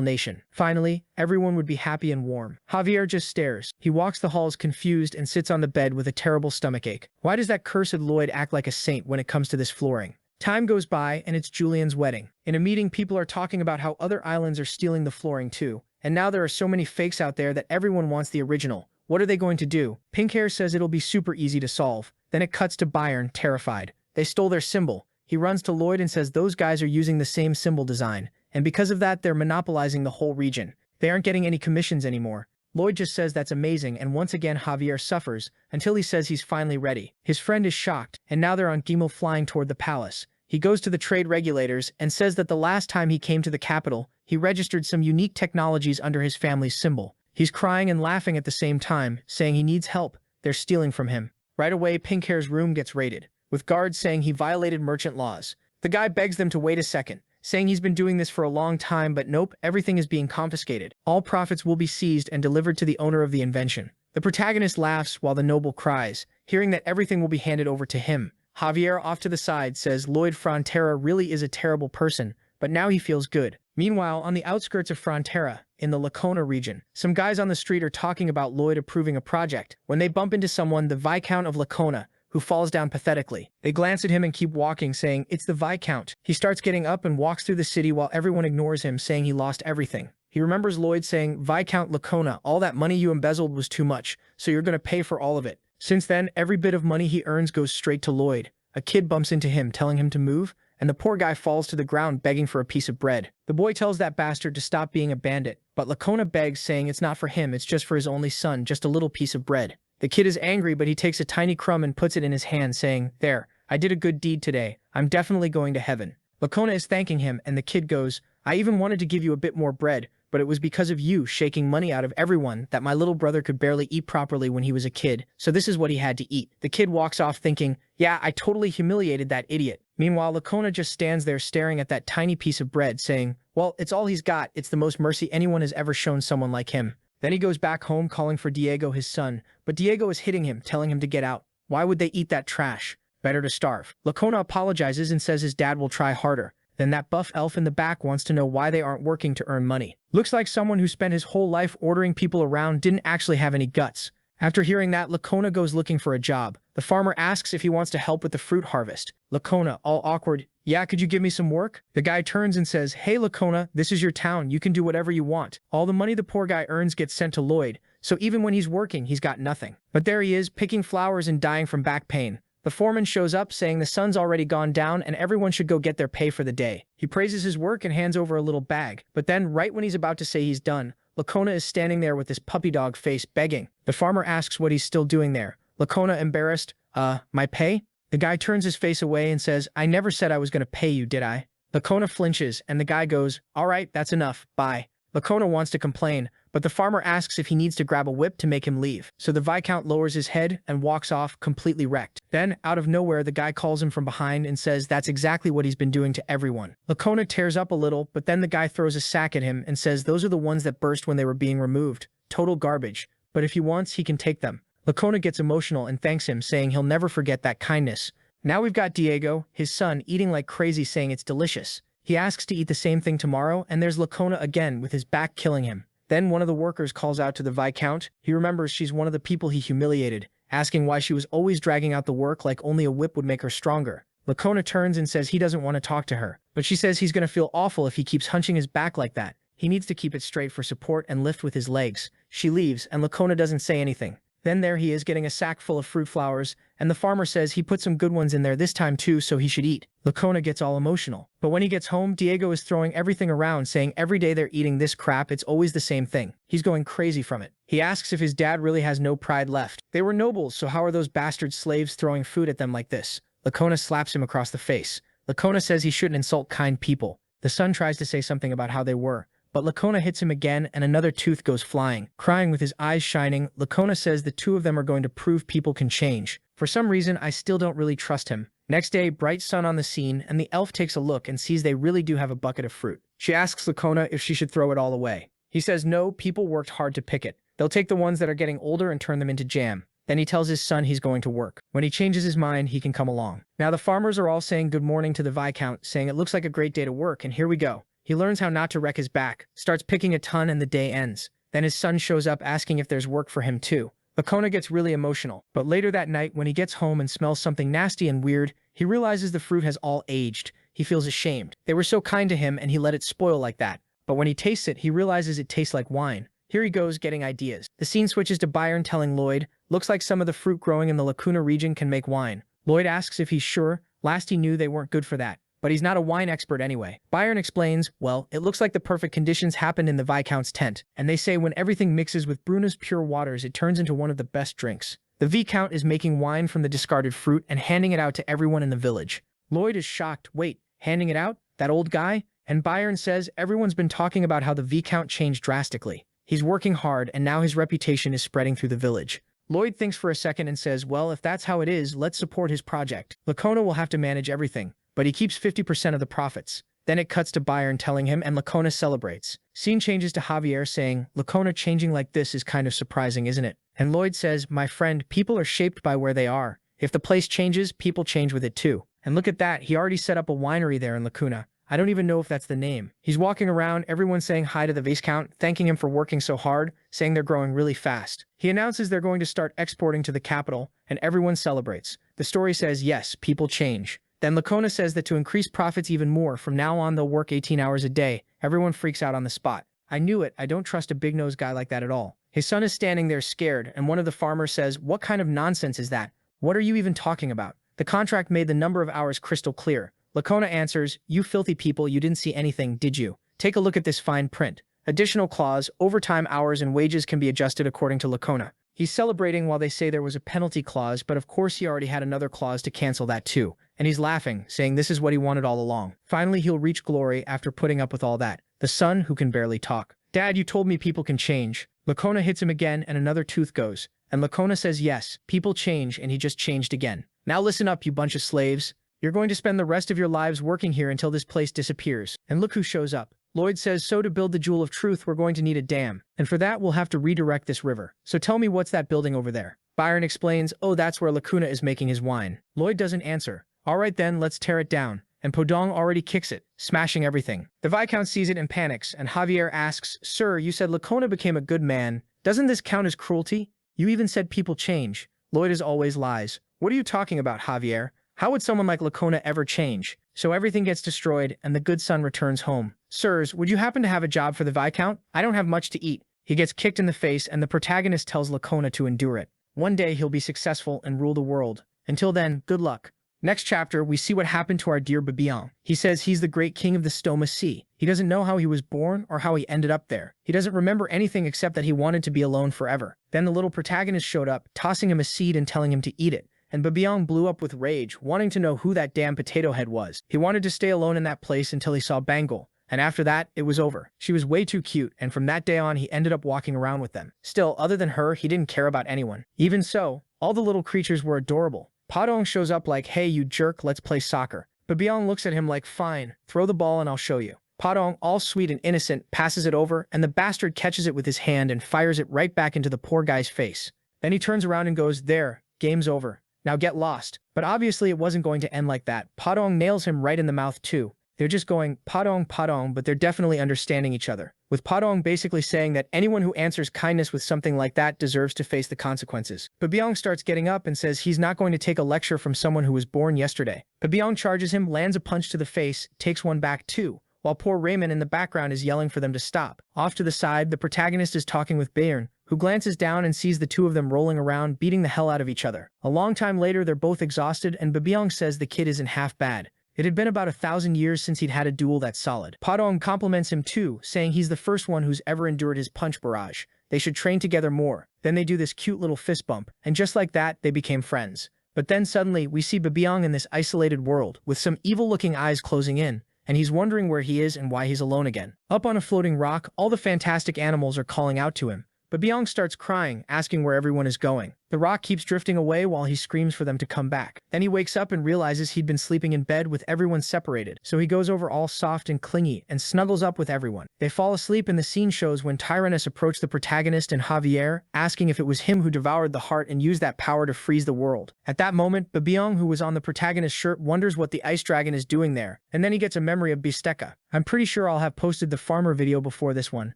nation." Finally, everyone would be happy and warm. Javier just stares. He walks the halls confused and sits on the bed with a terrible stomachache. Why does that cursed Lloyd act like a saint when it comes to this flooring? Time goes by, and it's Julian's wedding. In a meeting, people are talking about how other islands are stealing the flooring too. And now there are so many fakes out there that everyone wants the original. What are they going to do? Pink Hair says it'll be super easy to solve. Then it cuts to Bayern, terrified. They stole their symbol. He runs to Lloyd and says those guys are using the same symbol design. And because of that, they're monopolizing the whole region. They aren't getting any commissions anymore. Lloyd just says that's amazing, and once again Javier suffers, until he says he's finally ready. His friend is shocked, and now they're on Gimel flying toward the palace. He goes to the trade regulators and says that the last time he came to the capital, he registered some unique technologies under his family's symbol. He's crying and laughing at the same time, saying he needs help. They're stealing from him. Right away, Pinkhair's room gets raided, with guards saying he violated merchant laws. The guy begs them to wait a second, saying he's been doing this for a long time, but nope, everything is being confiscated. All profits will be seized and delivered to the owner of the invention. The protagonist laughs while the noble cries, hearing that everything will be handed over to him. Javier, off to the side, says Lloyd Frontera really is a terrible person, but now he feels good. Meanwhile, on the outskirts of Frontera, in the Lacona region, some guys on the street are talking about Lloyd approving a project. When they bump into someone, the Viscount of Lacona, who falls down pathetically. They glance at him and keep walking, saying, "It's the Viscount." He starts getting up and walks through the city while everyone ignores him, saying he lost everything. He remembers Lloyd saying, "Viscount Lacona, all that money you embezzled was too much, so you're going to pay for all of it." Since then, every bit of money he earns goes straight to Lloyd. A kid bumps into him, telling him to move, and the poor guy falls to the ground begging for a piece of bread. The boy tells that bastard to stop being a bandit, but Lacona begs, saying it's not for him, it's just for his only son, just a little piece of bread. The kid is angry, but he takes a tiny crumb and puts it in his hand, saying, "There, I did a good deed today. I'm definitely going to heaven." Lacona is thanking him, and the kid goes, "I even wanted to give you a bit more bread, but it was because of you shaking money out of everyone that my little brother could barely eat properly when he was a kid, so this is what he had to eat." The kid walks off thinking, "Yeah, I totally humiliated that idiot." Meanwhile, Lacona just stands there staring at that tiny piece of bread, saying, "Well, it's all he's got. It's the most mercy anyone has ever shown someone like him." Then he goes back home calling for Diego, his son, but Diego is hitting him, telling him to get out. Why would they eat that trash? Better to starve. Lacona apologizes and says his dad will try harder. Then that buff elf in the back wants to know why they aren't working to earn money. Looks like someone who spent his whole life ordering people around didn't actually have any guts. After hearing that, Lacona goes looking for a job. The farmer asks if he wants to help with the fruit harvest. Lacona, all awkward, "Yeah, could you give me some work?" The guy turns and says, "Hey Lacona, this is your town, you can do whatever you want." All the money the poor guy earns gets sent to Lloyd, so even when he's working, he's got nothing. But there he is, picking flowers and dying from back pain. The foreman shows up, saying the sun's already gone down and everyone should go get their pay for the day. He praises his work and hands over a little bag, but then right when he's about to say he's done, Lacona is standing there with this puppy dog face begging. The farmer asks what he's still doing there. Lacona, embarrassed, my pay?" The guy turns his face away and says, "I never said I was going to pay you, did I?" Lacona flinches, and the guy goes, "All right, that's enough, bye." Lacona wants to complain, but the farmer asks if he needs to grab a whip to make him leave. So the Viscount lowers his head and walks off, completely wrecked. Then, out of nowhere, the guy calls him from behind and says that's exactly what he's been doing to everyone. Lacona tears up a little, but then the guy throws a sack at him and says those are the ones that burst when they were being removed. Total garbage. But if he wants, he can take them. Lacona gets emotional and thanks him, saying he'll never forget that kindness. Now we've got Diego, his son, eating like crazy, saying it's delicious. He asks to eat the same thing tomorrow, and there's Lacona again with his back killing him. Then one of the workers calls out to the Viscount. He remembers she's one of the people he humiliated, asking why she was always dragging out the work like only a whip would make her stronger. Lacona turns and says he doesn't want to talk to her, but she says he's going to feel awful if he keeps hunching his back like that. He needs to keep it straight for support and lift with his legs. She leaves, and Lacona doesn't say anything. Then there he is getting a sack full of fruit flowers, and the farmer says he put some good ones in there this time too, so he should eat. Lacona gets all emotional. But when he gets home, Diego is throwing everything around, saying every day they're eating this crap, it's always the same thing. He's going crazy from it. He asks if his dad really has no pride left. They were nobles, so how are those bastard slaves throwing food at them like this? Lacona slaps him across the face. Lacona says he shouldn't insult kind people. The son tries to say something about how they were, but Lacona hits him again and another tooth goes flying. Crying with his eyes shining, Lacona says the two of them are going to prove people can change. For some reason, I still don't really trust him. Next day, bright sun on the scene, and the elf takes a look and sees they really do have a bucket of fruit. She asks Lacona if she should throw it all away. He says no, people worked hard to pick it. They'll take the ones that are getting older and turn them into jam. Then he tells his son he's going to work. When he changes his mind, he can come along. Now the farmers are all saying good morning to the Viscount, saying it looks like a great day to work, and here we go. He learns how not to wreck his back, starts picking a ton, and the day ends. Then his son shows up asking if there's work for him too. Lacona gets really emotional, but later that night when he gets home and smells something nasty and weird, he realizes the fruit has all aged. He feels ashamed. They were so kind to him and he let it spoil like that. But when he tastes it, he realizes it tastes like wine. Here he goes getting ideas. The scene switches to Byron telling Lloyd, looks like some of the fruit growing in the Lacuna region can make wine. Lloyd asks if he's sure. Last he knew they weren't good for that. But he's not a wine expert anyway. Byron explains, well, it looks like the perfect conditions happened in the Viscount's tent, and they say when everything mixes with Bruna's pure waters, it turns into one of the best drinks. The Viscount is making wine from the discarded fruit and handing it out to everyone in the village. Lloyd is shocked. Wait, handing it out? That old guy? And Byron says everyone's been talking about how the V count changed drastically. He's working hard and now his reputation is spreading through the village. Lloyd thinks for a second and says, well, if that's how it is, let's support his project. Lacona will have to manage everything, but he keeps 50% of the profits. Then it cuts to Byron telling him and Lacona celebrates. Scene changes to Javier saying, Lacona changing like this is kind of surprising, isn't it? And Lloyd says, my friend, people are shaped by where they are. If the place changes, people change with it too. And look at that, he already set up a winery there in Lacuna. I don't even know if that's the name. He's walking around, everyone saying hi to the vase count, thanking him for working so hard, saying they're growing really fast. He announces they're going to start exporting to the capital, and everyone celebrates. The story says, yes, people change. Then Lacona says that to increase profits even more, from now on they'll work 18 hours a day. Everyone freaks out on the spot. I knew it, I don't trust a big-nosed guy like that at all. His son is standing there scared, and one of the farmers says, what kind of nonsense is that? What are you even talking about? The contract made the number of hours crystal clear. Lacona answers, you filthy people, you didn't see anything, did you? Take a look at this fine print. Additional clause, overtime hours and wages can be adjusted according to Lacona. He's celebrating while they say there was a penalty clause, but of course he already had another clause to cancel that too. And he's laughing, saying this is what he wanted all along. Finally, he'll reach glory after putting up with all that. The son who can barely talk. Dad, you told me people can change. Lacona hits him again and another tooth goes. And Lacona says yes, people change, and he just changed again. Now listen up, you bunch of slaves. You're going to spend the rest of your lives working here until this place disappears. And look who shows up. Lloyd says, so to build the Jewel of Truth, we're going to need a dam. And for that, we'll have to redirect this river. So tell me, what's that building over there? Byron explains, oh, that's where Lacuna is making his wine. Lloyd doesn't answer. All right then, let's tear it down. And Podong already kicks it, smashing everything. The Viscount sees it and panics, and Javier asks, sir, you said Lacuna became a good man. Doesn't this count as cruelty? You even said people change. Lloyd is always lies. What are you talking about, Javier? How would someone like Lacona ever change? So everything gets destroyed, and the good son returns home. Sirs, would you happen to have a job for the Viscount? I don't have much to eat. He gets kicked in the face, and the protagonist tells Lacona to endure it. One day he'll be successful and rule the world. Until then, good luck. Next chapter, we see what happened to our dear Babian. He says he's the great king of the Stoma Sea. He doesn't know how he was born or how he ended up there. He doesn't remember anything except that he wanted to be alone forever. Then the little protagonist showed up, tossing him a seed and telling him to eat it. And Babian blew up with rage, wanting to know who that damn potato head was. He wanted to stay alone in that place until he saw Bangle. And after that, it was over. She was way too cute, and from that day on, he ended up walking around with them. Still, other than her, he didn't care about anyone. Even so, all the little creatures were adorable. Padong shows up like, hey, you jerk, let's play soccer. Babian looks at him like, fine, throw the ball and I'll show you. Padong, all sweet and innocent, passes it over, and the bastard catches it with his hand and fires it right back into the poor guy's face. Then he turns around and goes, there, game's over. Now get lost. But obviously it wasn't going to end like that. Padong nails him right in the mouth too. They're just going, Padong, Padong, but they're definitely understanding each other. With Padong basically saying that anyone who answers kindness with something like that deserves to face the consequences. Babiang starts getting up and says he's not going to take a lecture from someone who was born yesterday. Babiang charges him, lands a punch to the face, takes one back too, while poor Raymond in the background is yelling for them to stop. Off to the side, the protagonist is talking with Bayern, who glances down and sees the two of them rolling around, beating the hell out of each other. A long time later, they're both exhausted, and Babiang says the kid isn't half bad. It had been about 1,000 years since he'd had a duel that solid. Padong compliments him too, saying he's the first one who's ever endured his punch barrage. They should train together more. Then they do this cute little fist bump, and just like that, they became friends. But then suddenly, we see Babiang in this isolated world, with some evil-looking eyes closing in, and he's wondering where he is and why he's alone again. Up on a floating rock, all the fantastic animals are calling out to him. Babiang starts crying, asking where everyone is going. The rock keeps drifting away while he screams for them to come back. Then he wakes up and realizes he'd been sleeping in bed with everyone separated, so he goes over all soft and clingy and snuggles up with everyone. They fall asleep and the scene shows when Tyrannus approached the protagonist and Javier, asking if it was him who devoured the heart and used that power to freeze the world. At that moment, Babiang, who was on the protagonist's shirt, wonders what the ice dragon is doing there, and then he gets a memory of Bisteka. I'm pretty sure I'll have posted the farmer video before this one,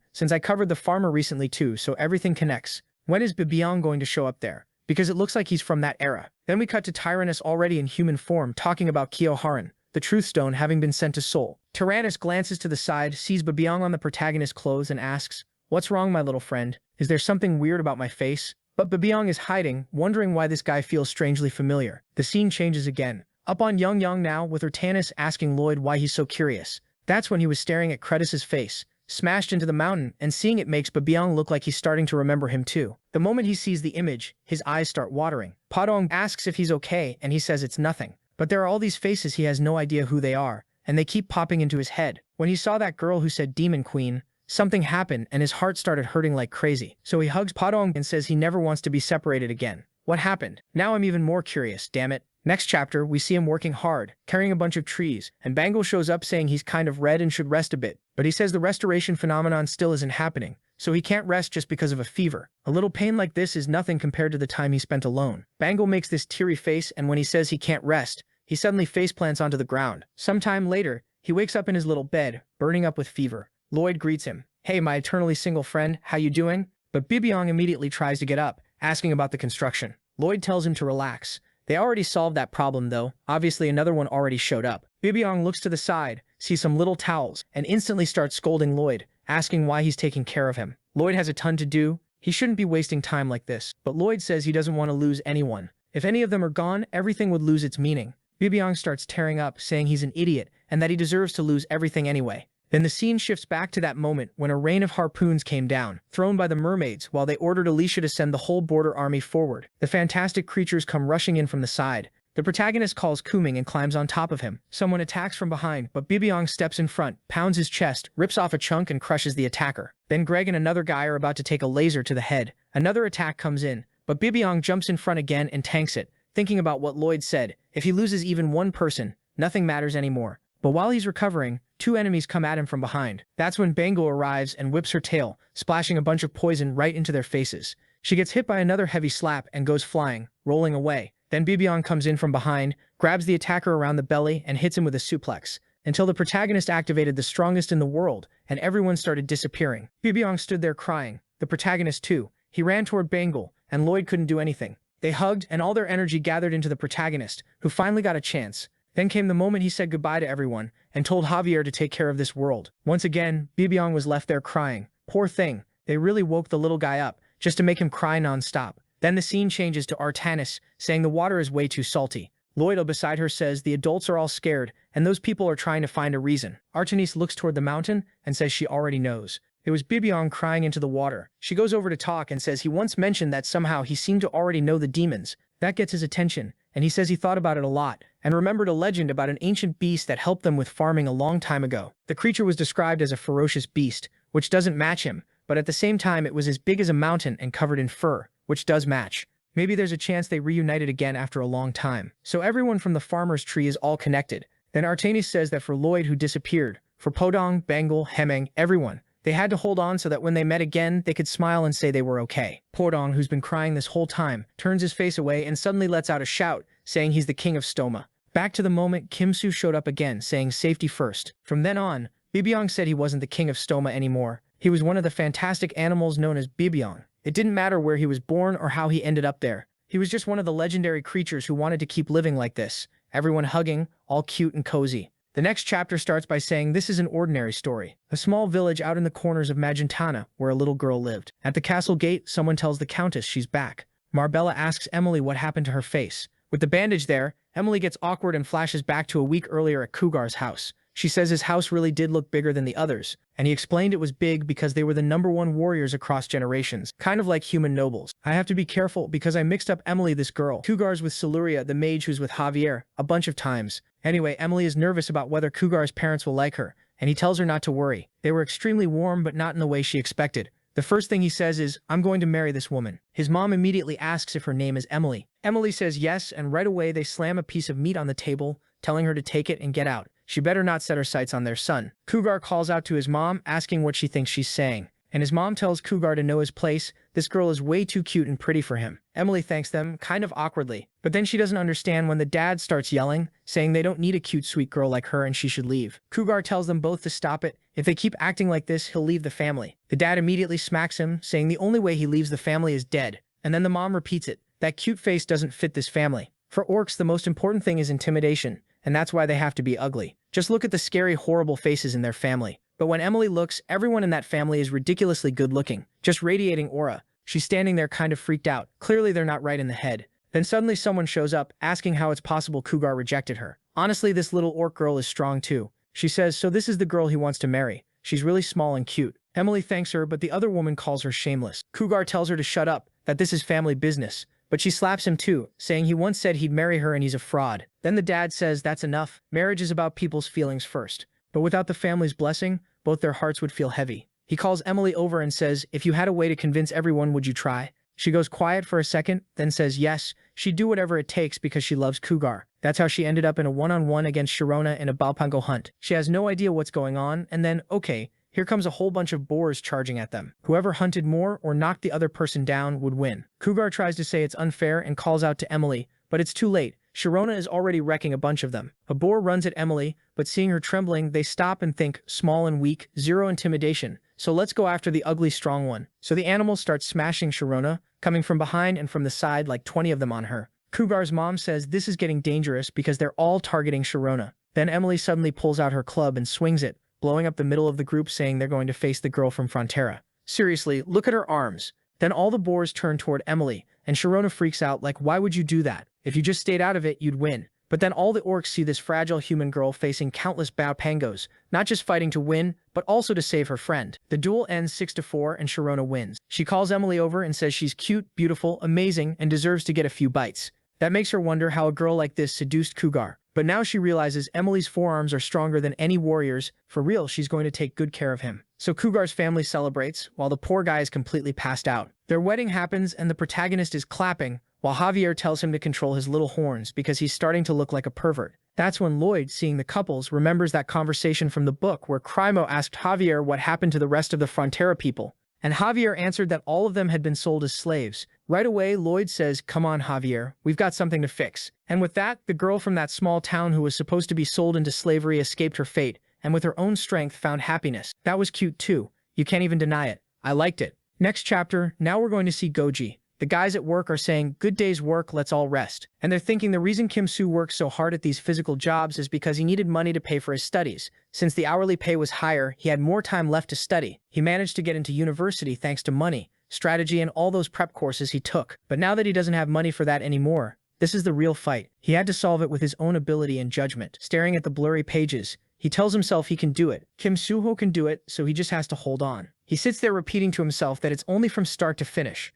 since I covered the farmer recently too, so everything connects. When is Babiang going to show up there? Because it looks like he's from that era. Then we cut to Tyrannus already in human form talking about Kyoharan, the Truth Stone having been sent to Seoul. Tyrannus glances to the side, sees Babiang on the protagonist's clothes and asks, "What's wrong, my little friend? Is there something weird about my face?" But Babiang is hiding, wondering why this guy feels strangely familiar. The scene changes again. Up on Young Young now, with Urtanus asking Lloyd why he's so curious. That's when he was staring at Cretus's face, smashed into the mountain, and seeing it makes Babiang look like he's starting to remember him too. The moment he sees the image, his eyes start watering. Padong asks if he's okay, and he says it's nothing. But there are all these faces he has no idea who they are, and they keep popping into his head. When he saw that girl who said Demon Queen, something happened and his heart started hurting like crazy. So he hugs Podong and says he never wants to be separated again. What happened? Now I'm even more curious, damn it. Next chapter, we see him working hard, carrying a bunch of trees, and Bangle shows up saying he's kind of red and should rest a bit. But he says the restoration phenomenon still isn't happening, so he can't rest just because of a fever. A little pain like this is nothing compared to the time he spent alone. Bangle makes this teary face, and when he says he can't rest, he suddenly faceplants onto the ground. Sometime later, he wakes up in his little bed, burning up with fever. Lloyd greets him. Hey, my eternally single friend, how you doing? But Bibiong immediately tries to get up, asking about the construction. Lloyd tells him to relax. They already solved that problem though. Obviously another one already showed up. Bibiong looks to the side, sees some little towels, and instantly starts scolding Lloyd, asking why he's taking care of him. Lloyd has a ton to do. He shouldn't be wasting time like this. But Lloyd says he doesn't want to lose anyone. If any of them are gone, everything would lose its meaning. Bibiong starts tearing up, saying he's an idiot and that he deserves to lose everything anyway. Then the scene shifts back to that moment when a rain of harpoons came down, thrown by the mermaids while they ordered Alicia to send the whole border army forward. The fantastic creatures come rushing in from the side. The protagonist calls Kuming and climbs on top of him. Someone attacks from behind, but Bibiong steps in front, pounds his chest, rips off a chunk and crushes the attacker. Then Greg and another guy are about to take a laser to the head. Another attack comes in, but Bibiong jumps in front again and tanks it, thinking about what Lloyd said. If he loses even one person, nothing matters anymore. But while he's recovering, two enemies come at him from behind. That's when Bangle arrives and whips her tail, splashing a bunch of poison right into their faces. She gets hit by another heavy slap and goes flying, rolling away. Then Bibiong comes in from behind, grabs the attacker around the belly and hits him with a suplex, until the protagonist activated the strongest in the world and everyone started disappearing. Bibiong stood there crying, the protagonist too. He ran toward Bangle, and Lloyd couldn't do anything. They hugged and all their energy gathered into the protagonist, who finally got a chance. Then came the moment he said goodbye to everyone and told Javier to take care of this world. Once again, Bibiong was left there crying. Poor thing, they really woke the little guy up just to make him cry non-stop. Then the scene changes to Artanis, saying the water is way too salty. Lloyd beside her says the adults are all scared and those people are trying to find a reason. Artanis looks toward the mountain and says she already knows. It was Bibiong crying into the water. She goes over to talk and says he once mentioned that somehow he seemed to already know the demons. That gets his attention, and he says he thought about it a lot and remembered a legend about an ancient beast that helped them with farming a long time ago. The creature was described as a ferocious beast, which doesn't match him, but at the same time it was as big as a mountain and covered in fur, which does match. Maybe there's a chance they reunited again after a long time. So everyone from the farmer's tree is all connected. Then Artanis says that for Lloyd who disappeared, for Podong, Bangle, Hemeng, everyone, they had to hold on so that when they met again, they could smile and say they were okay. Podong, who's been crying this whole time, turns his face away and suddenly lets out a shout, saying he's the king of Stoma. Back to the moment Kimsu showed up again, saying safety first. From then on, Bibiong said he wasn't the king of Stoma anymore. He was one of the fantastic animals known as Bibiong. It didn't matter where he was born or how he ended up there. He was just one of the legendary creatures who wanted to keep living like this. Everyone hugging, all cute and cozy. The next chapter starts by saying this is an ordinary story. A small village out in the corners of Magentana, where a little girl lived. At the castle gate, someone tells the countess she's back. Marbella asks Emily what happened to her face. With the bandage there, Emily gets awkward and flashes back to a week earlier at Cougar's house. She says his house really did look bigger than the others, and he explained it was big because they were the #1 warriors across generations, kind of like human nobles. I have to be careful because I mixed up Emily, this girl, Cougar's with Siluria, the mage who's with Javier, a bunch of times. Anyway, Emily is nervous about whether Cougar's parents will like her, and he tells her not to worry. They were extremely warm but not in the way she expected. The first thing he says is, I'm going to marry this woman. His mom immediately asks if her name is Emily. Emily says yes, and right away they slam a piece of meat on the table, telling her to take it and get out. She better not set her sights on their son. Cougar calls out to his mom, asking what she thinks she's saying. And his mom tells Cougar to know his place. This girl is way too cute and pretty for him. Emily thanks them, kind of awkwardly. But then she doesn't understand when the dad starts yelling, saying they don't need a cute, sweet girl like her and she should leave. Cougar tells them both to stop it. If they keep acting like this, he'll leave the family. The dad immediately smacks him, saying the only way he leaves the family is dead. And then the mom repeats it. That cute face doesn't fit this family. For orcs, the most important thing is intimidation, and that's why they have to be ugly. Just look at the scary, horrible faces in their family. But when Emily looks, everyone in that family is ridiculously good-looking, just radiating aura. She's standing there kind of freaked out. Clearly they're not right in the head. Then suddenly someone shows up, asking how it's possible Cougar rejected her. Honestly, this little orc girl is strong too. She says, so this is the girl he wants to marry. She's really small and cute. Emily thanks her, but the other woman calls her shameless. Cougar tells her to shut up, that this is family business. but she slaps him too, saying he once said he'd marry her and he's a fraud. Then the dad says that's enough. Marriage is about people's feelings first. But without the family's blessing, both their hearts would feel heavy. He calls Emily over and says, if you had a way to convince everyone, would you try? She goes quiet for a second, then says yes, she'd do whatever it takes because she loves Cougar. That's how she ended up in a one-on-one against Sharona in a Balpango hunt. She has no idea what's going on, and then, okay, here comes a whole bunch of boars charging at them. Whoever hunted more or knocked the other person down would win. Cougar tries to say it's unfair and calls out to Emily, but it's too late. Sharona is already wrecking a bunch of them. A boar runs at Emily, but seeing her trembling, they stop and think, small and weak, zero intimidation. So let's go after the ugly strong one. So the animals start smashing Sharona, coming from behind and from the side like 20 of them on her. Cougar's mom says this is getting dangerous because they're all targeting Sharona. Then Emily suddenly pulls out her club and swings it, blowing up the middle of the group, saying they're going to face the girl from Frontera. Seriously, look at her arms. Then all the boars turn toward Emily, and Sharona freaks out like, why would you do that? If you just stayed out of it, you'd win. But then all the orcs see this fragile human girl facing countless Baopangos, not just fighting to win, but also to save her friend. The duel ends 6-4 and Sharona wins. She calls Emily over and says she's cute, beautiful, amazing, and deserves to get a few bites. That makes her wonder how a girl like this seduced Cougar. But now she realizes Emily's forearms are stronger than any warrior's. For real, she's going to take good care of him. So Cougar's family celebrates, while the poor guy is completely passed out. Their wedding happens and the protagonist is clapping, while Javier tells him to control his little horns because he's starting to look like a pervert. That's when Lloyd, seeing the couples, remembers that conversation from the book where Crimo asked Javier what happened to the rest of the Frontera people. And Javier answered that all of them had been sold as slaves. Right away, Lloyd says, come on, Javier, we've got something to fix. And with that, the girl from that small town who was supposed to be sold into slavery escaped her fate, and with her own strength found happiness. That was cute too. You can't even deny it. I liked it. Next chapter, now we're going to see Goji. The guys at work are saying, good day's work, let's all rest. And they're thinking the reason Kim Soo works so hard at these physical jobs is because he needed money to pay for his studies. Since the hourly pay was higher, he had more time left to study. He managed to get into university thanks to money, strategy, and all those prep courses he took. But now that he doesn't have money for that anymore, this is the real fight. He had to solve it with his own ability and judgment. Staring at the blurry pages, he tells himself he can do it. Kim Soo-ho can do it, so he just has to hold on. He sits there repeating to himself that it's only from start to finish,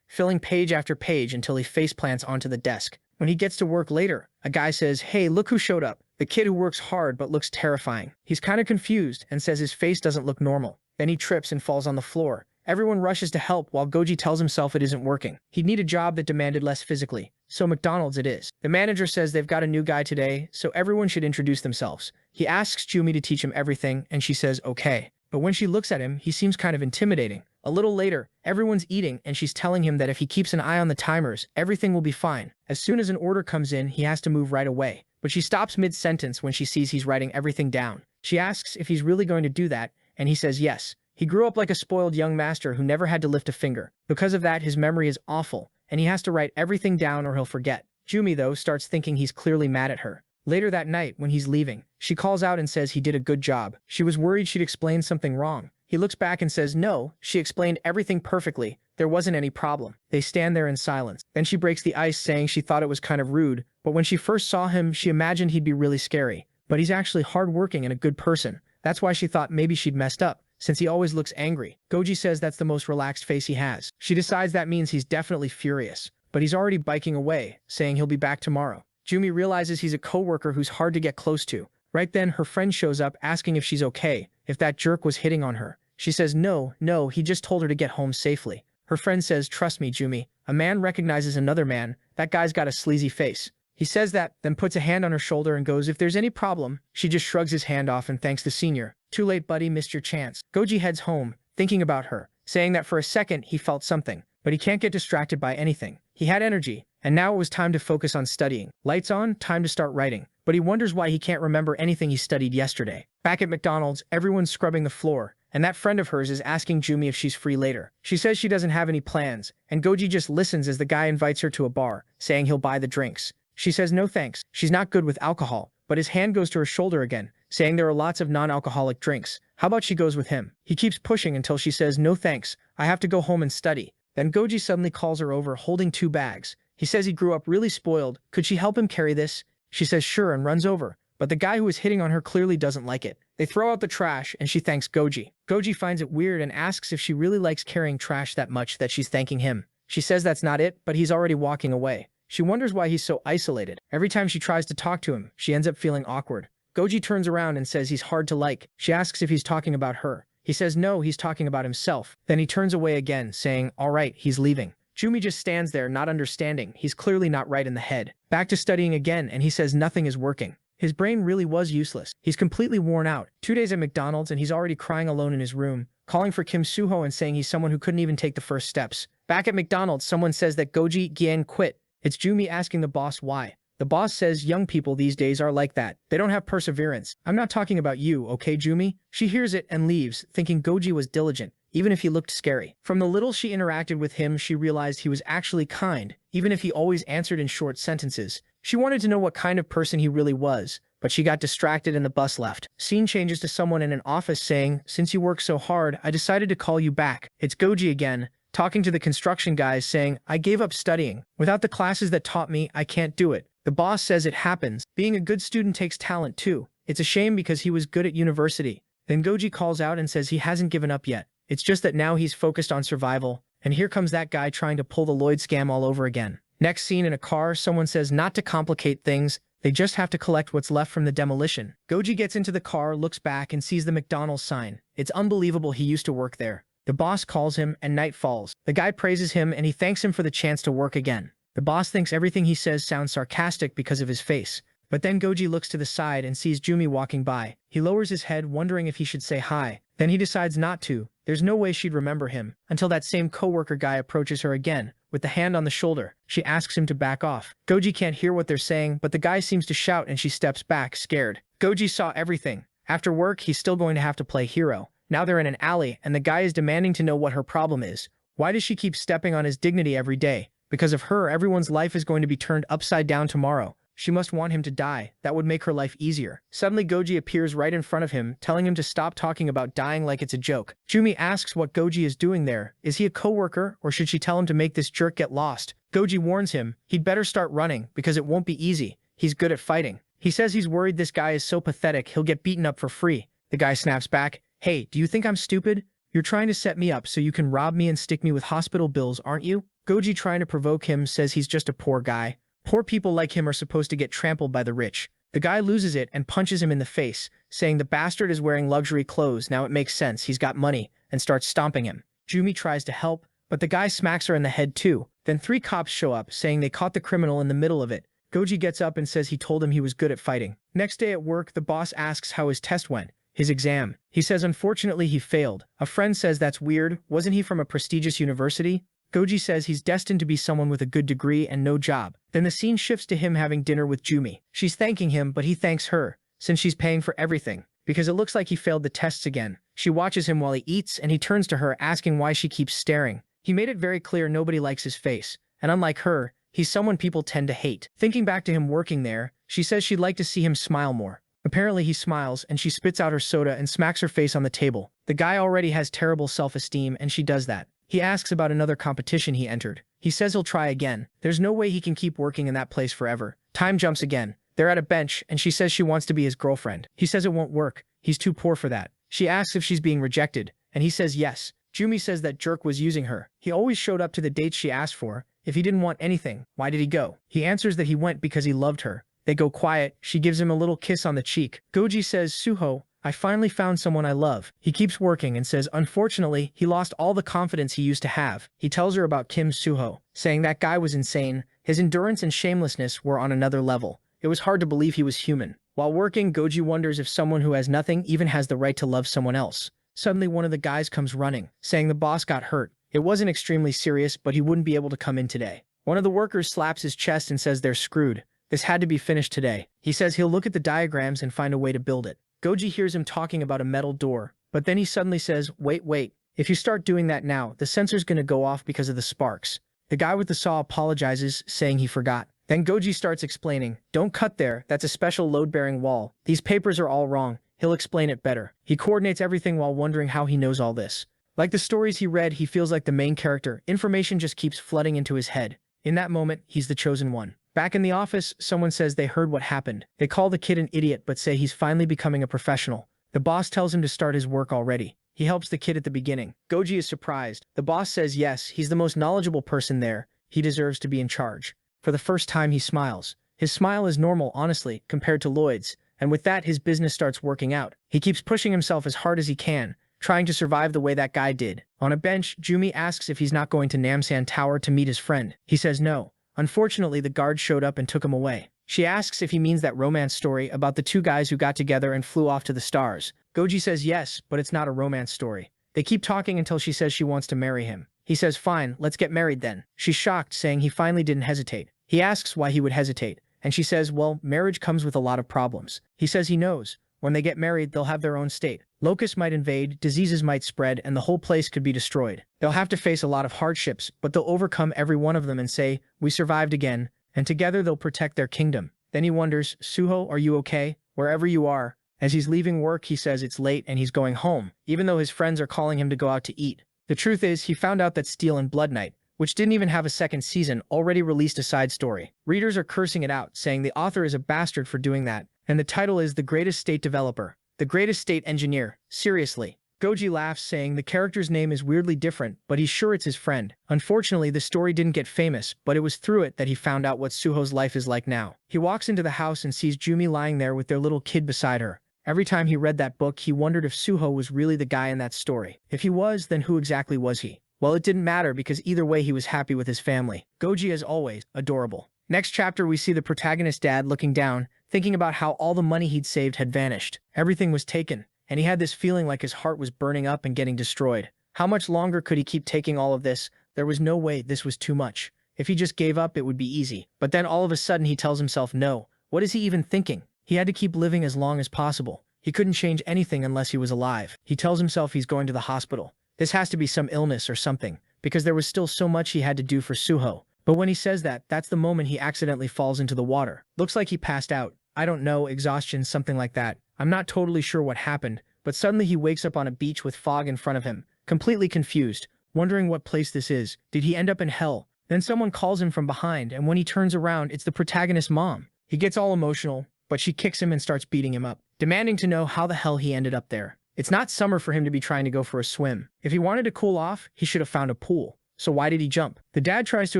filling page after page until he faceplants onto the desk. When he gets to work later, a guy says, hey, look who showed up. The kid who works hard but looks terrifying. He's kind of confused and says his face doesn't look normal. Then he trips and falls on the floor. Everyone rushes to help while Goji tells himself it isn't working. He'd need a job that demanded less physically. So McDonald's it is. The manager says they've got a new guy today, so everyone should introduce themselves. He asks Jumi to teach him everything, and she says okay. But when she looks at him, he seems kind of intimidating. A little later, everyone's eating, and she's telling him that if he keeps an eye on the timers, everything will be fine. As soon as an order comes in, he has to move right away. But she stops mid-sentence when she sees he's writing everything down. She asks if he's really going to do that, and he says yes. He grew up like a spoiled young master who never had to lift a finger. Because of that, his memory is awful, and he has to write everything down or he'll forget. Jumi, though, starts thinking he's clearly mad at her. Later that night, when he's leaving, she calls out and says he did a good job. She was worried she'd explained something wrong. He looks back and says no, she explained everything perfectly. There wasn't any problem. They stand there in silence. Then she breaks the ice, saying she thought it was kind of rude, but when she first saw him, she imagined he'd be really scary. But he's actually hardworking and a good person. That's why she thought maybe she'd messed up, since he always looks angry. Goji says that's the most relaxed face he has. She decides that means he's definitely furious, but he's already biking away, saying he'll be back tomorrow. Jumi realizes he's a coworker who's hard to get close to. Right then, her friend shows up asking if she's okay, if that jerk was hitting on her. She says no, he just told her to get home safely. Her friend says, trust me, Jumi. A man recognizes another man. That guy's got a sleazy face. He says that, then puts a hand on her shoulder and goes, if there's any problem. She just shrugs his hand off and thanks the senior. Too late, buddy, missed your chance. Goji heads home, thinking about her, saying that for a second he felt something, but he can't get distracted by anything. He had energy, and now it was time to focus on studying. Lights on, time to start writing. But he wonders why he can't remember anything he studied yesterday. Back at McDonald's, everyone's scrubbing the floor, and that friend of hers is asking Jumi if she's free later. She says she doesn't have any plans, and Goji just listens as the guy invites her to a bar, saying he'll buy the drinks. She says no thanks, she's not good with alcohol, but his hand goes to her shoulder again, saying there are lots of non-alcoholic drinks. How about she goes with him? He keeps pushing until she says no thanks, I have to go home and study. Then Goji suddenly calls her over holding 2 bags. He says he grew up really spoiled. Could she help him carry this? She says sure and runs over, but the guy who is hitting on her clearly doesn't like it. They throw out the trash and she thanks Goji. Goji finds it weird and asks if she really likes carrying trash that much that she's thanking him. She says that's not it, but he's already walking away. She wonders why he's so isolated. Every time she tries to talk to him, she ends up feeling awkward. Goji turns around and says he's hard to like. She asks if he's talking about her. He says no, he's talking about himself. Then he turns away again, saying, all right, he's leaving. Jumi just stands there, not understanding. He's clearly not right in the head. Back to studying again, and he says nothing is working. His brain really was useless. He's completely worn out. 2 days at McDonald's and he's already crying alone in his room, calling for Kim Suho and saying he's someone who couldn't even take the first steps. Back at McDonald's, someone says that Goji Gien quit. It's Jumi asking the boss why. The boss says young people these days are like that. They don't have perseverance. I'm not talking about you, okay, Jumi? She hears it and leaves, thinking Goji was diligent, even if he looked scary. From the little she interacted with him, she realized he was actually kind, even if he always answered in short sentences. She wanted to know what kind of person he really was, but she got distracted and the bus left. Scene changes to someone in an office saying, since you work so hard, I decided to call you back. It's Goji again, talking to the construction guys saying, I gave up studying. Without the classes that taught me, I can't do it. The boss says it happens. Being a good student takes talent too. It's a shame because he was good at university. Then Goji calls out and says he hasn't given up yet. It's just that now he's focused on survival. And here comes that guy trying to pull the Lloyd scam all over again. Next scene in a car, someone says not to complicate things. They just have to collect what's left from the demolition. Goji gets into the car, looks back, and sees the McDonald's sign. It's unbelievable he used to work there. The boss calls him, and night falls. The guy praises him, and he thanks him for the chance to work again. The boss thinks everything he says sounds sarcastic because of his face. But then Goji looks to the side and sees Jumi walking by. He lowers his head, wondering if he should say hi. Then he decides not to. There's no way she'd remember him, until that same coworker guy approaches her again, with the hand on the shoulder. She asks him to back off. Goji can't hear what they're saying, but the guy seems to shout and she steps back, scared. Goji saw everything. After work, he's still going to have to play hero. Now they're in an alley, and the guy is demanding to know what her problem is. Why does she keep stepping on his dignity every day? Because of her, everyone's life is going to be turned upside down tomorrow. She must want him to die. That would make her life easier. Suddenly, Goji appears right in front of him, telling him to stop talking about dying like it's a joke. Jumi asks what Goji is doing there. Is he a coworker, or should she tell him to make this jerk get lost? Goji warns him he'd better start running, because it won't be easy. He's good at fighting. He says he's worried this guy is so pathetic he'll get beaten up for free. The guy snaps back, hey, do you think I'm stupid? You're trying to set me up so you can rob me and stick me with hospital bills, aren't you? Goji, trying to provoke him, says he's just a poor guy. Poor people like him are supposed to get trampled by the rich. The guy loses it and punches him in the face, saying the bastard is wearing luxury clothes, now it makes sense, he's got money, and starts stomping him. Jumi tries to help, but the guy smacks her in the head too. Then 3 cops show up, saying they caught the criminal in the middle of it. Goji gets up and says he told him he was good at fighting. Next day at work, the boss asks how his test went. His exam. He says unfortunately he failed. A friend says that's weird, wasn't he from a prestigious university? Goji says he's destined to be someone with a good degree and no job. Then the scene shifts to him having dinner with Jumi. She's thanking him, but he thanks her, since she's paying for everything, because it looks like he failed the tests again. She watches him while he eats, and he turns to her, asking why she keeps staring. He made it very clear nobody likes his face, and unlike her, he's someone people tend to hate. Thinking back to him working there, she says she'd like to see him smile more. Apparently he smiles, and she spits out her soda and smacks her face on the table. The guy already has terrible self-esteem, and she does that. He asks about another competition he entered. He says he'll try again. There's no way he can keep working in that place forever. Time jumps again. They're at a bench, and she says she wants to be his girlfriend. He says it won't work. He's too poor for that. She asks if she's being rejected, and he says yes. Jumi says that jerk was using her. He always showed up to the dates she asked for. If he didn't want anything, why did he go? He answers that he went because he loved her. They go quiet. She gives him a little kiss on the cheek. Goji says, Suho, I finally found someone I love. He keeps working and says, unfortunately, he lost all the confidence he used to have. He tells her about Kim Suho, saying that guy was insane. His endurance and shamelessness were on another level. It was hard to believe he was human. While working, Goji wonders if someone who has nothing even has the right to love someone else. Suddenly, one of the guys comes running, saying the boss got hurt. It wasn't extremely serious, but he wouldn't be able to come in today. One of the workers slaps his chest and says they're screwed. This had to be finished today. He says he'll look at the diagrams and find a way to build it. Goji hears him talking about a metal door, but then he suddenly says, wait, if you start doing that now, the sensor's gonna go off because of the sparks. The guy with the saw apologizes, saying he forgot. Then Goji starts explaining, don't cut there, that's a special load-bearing wall. These papers are all wrong. He'll explain it better. He coordinates everything while wondering how he knows all this. Like the stories he read, he feels like the main character. Information just keeps flooding into his head. In that moment, he's the chosen one. Back in the office, someone says they heard what happened. They call the kid an idiot but say he's finally becoming a professional. The boss tells him to start his work already. He helps the kid at the beginning. Goji is surprised. The boss says yes, he's the most knowledgeable person there. He deserves to be in charge. For the first time, he smiles. His smile is normal, honestly, compared to Lloyd's, and with that, his business starts working out. He keeps pushing himself as hard as he can, trying to survive the way that guy did. On a bench, Jumi asks if he's not going to Namsan Tower to meet his friend. He says no. Unfortunately, the guard showed up and took him away. She asks if he means that romance story about the two guys who got together and flew off to the stars. Goji says yes, but it's not a romance story. They keep talking until she says she wants to marry him. He says fine, let's get married then. She's shocked, saying he finally didn't hesitate. He asks why he would hesitate, and she says, well, marriage comes with a lot of problems. He says he knows. When they get married, they'll have their own state. Locusts might invade, diseases might spread, and the whole place could be destroyed. They'll have to face a lot of hardships, but they'll overcome every one of them and say, we survived again, and together they'll protect their kingdom. Then he wonders, Suho, are you okay? Wherever you are. As he's leaving work, he says it's late and he's going home, even though his friends are calling him to go out to eat. The truth is, he found out that Steel and Blood Knight, which didn't even have a second season, already released a side story. Readers are cursing it out, saying the author is a bastard for doing that, and the title is The Greatest State Developer. The Greatest State Engineer. Seriously. Goji laughs, saying the character's name is weirdly different, but he's sure it's his friend. Unfortunately, the story didn't get famous, but it was through it that he found out what Suho's life is like now. He walks into the house and sees Jumi lying there with their little kid beside her. Every time he read that book, he wondered if Suho was really the guy in that story. If he was, then who exactly was he? Well, it didn't matter because either way he was happy with his family. Goji, as always, adorable. Next chapter, we see the protagonist's dad looking down, thinking about how all the money he'd saved had vanished. Everything was taken, and he had this feeling like his heart was burning up and getting destroyed. How much longer could he keep taking all of this? There was no way, this was too much. If he just gave up, it would be easy. But then all of a sudden he tells himself no. What is he even thinking? He had to keep living as long as possible. He couldn't change anything unless he was alive. He tells himself he's going to the hospital. This has to be some illness or something, because there was still so much he had to do for Suho. But when he says that, that's the moment he accidentally falls into the water. Looks like he passed out. I don't know, exhaustion, something like that. I'm not totally sure what happened, but suddenly he wakes up on a beach with fog in front of him, completely confused, wondering what place this is. Did he end up in hell? Then someone calls him from behind, and when he turns around, it's the protagonist's mom. He gets all emotional, but she kicks him and starts beating him up, demanding to know how the hell he ended up there. It's not summer for him to be trying to go for a swim. If he wanted to cool off, he should have found a pool. So why did he jump? The dad tries to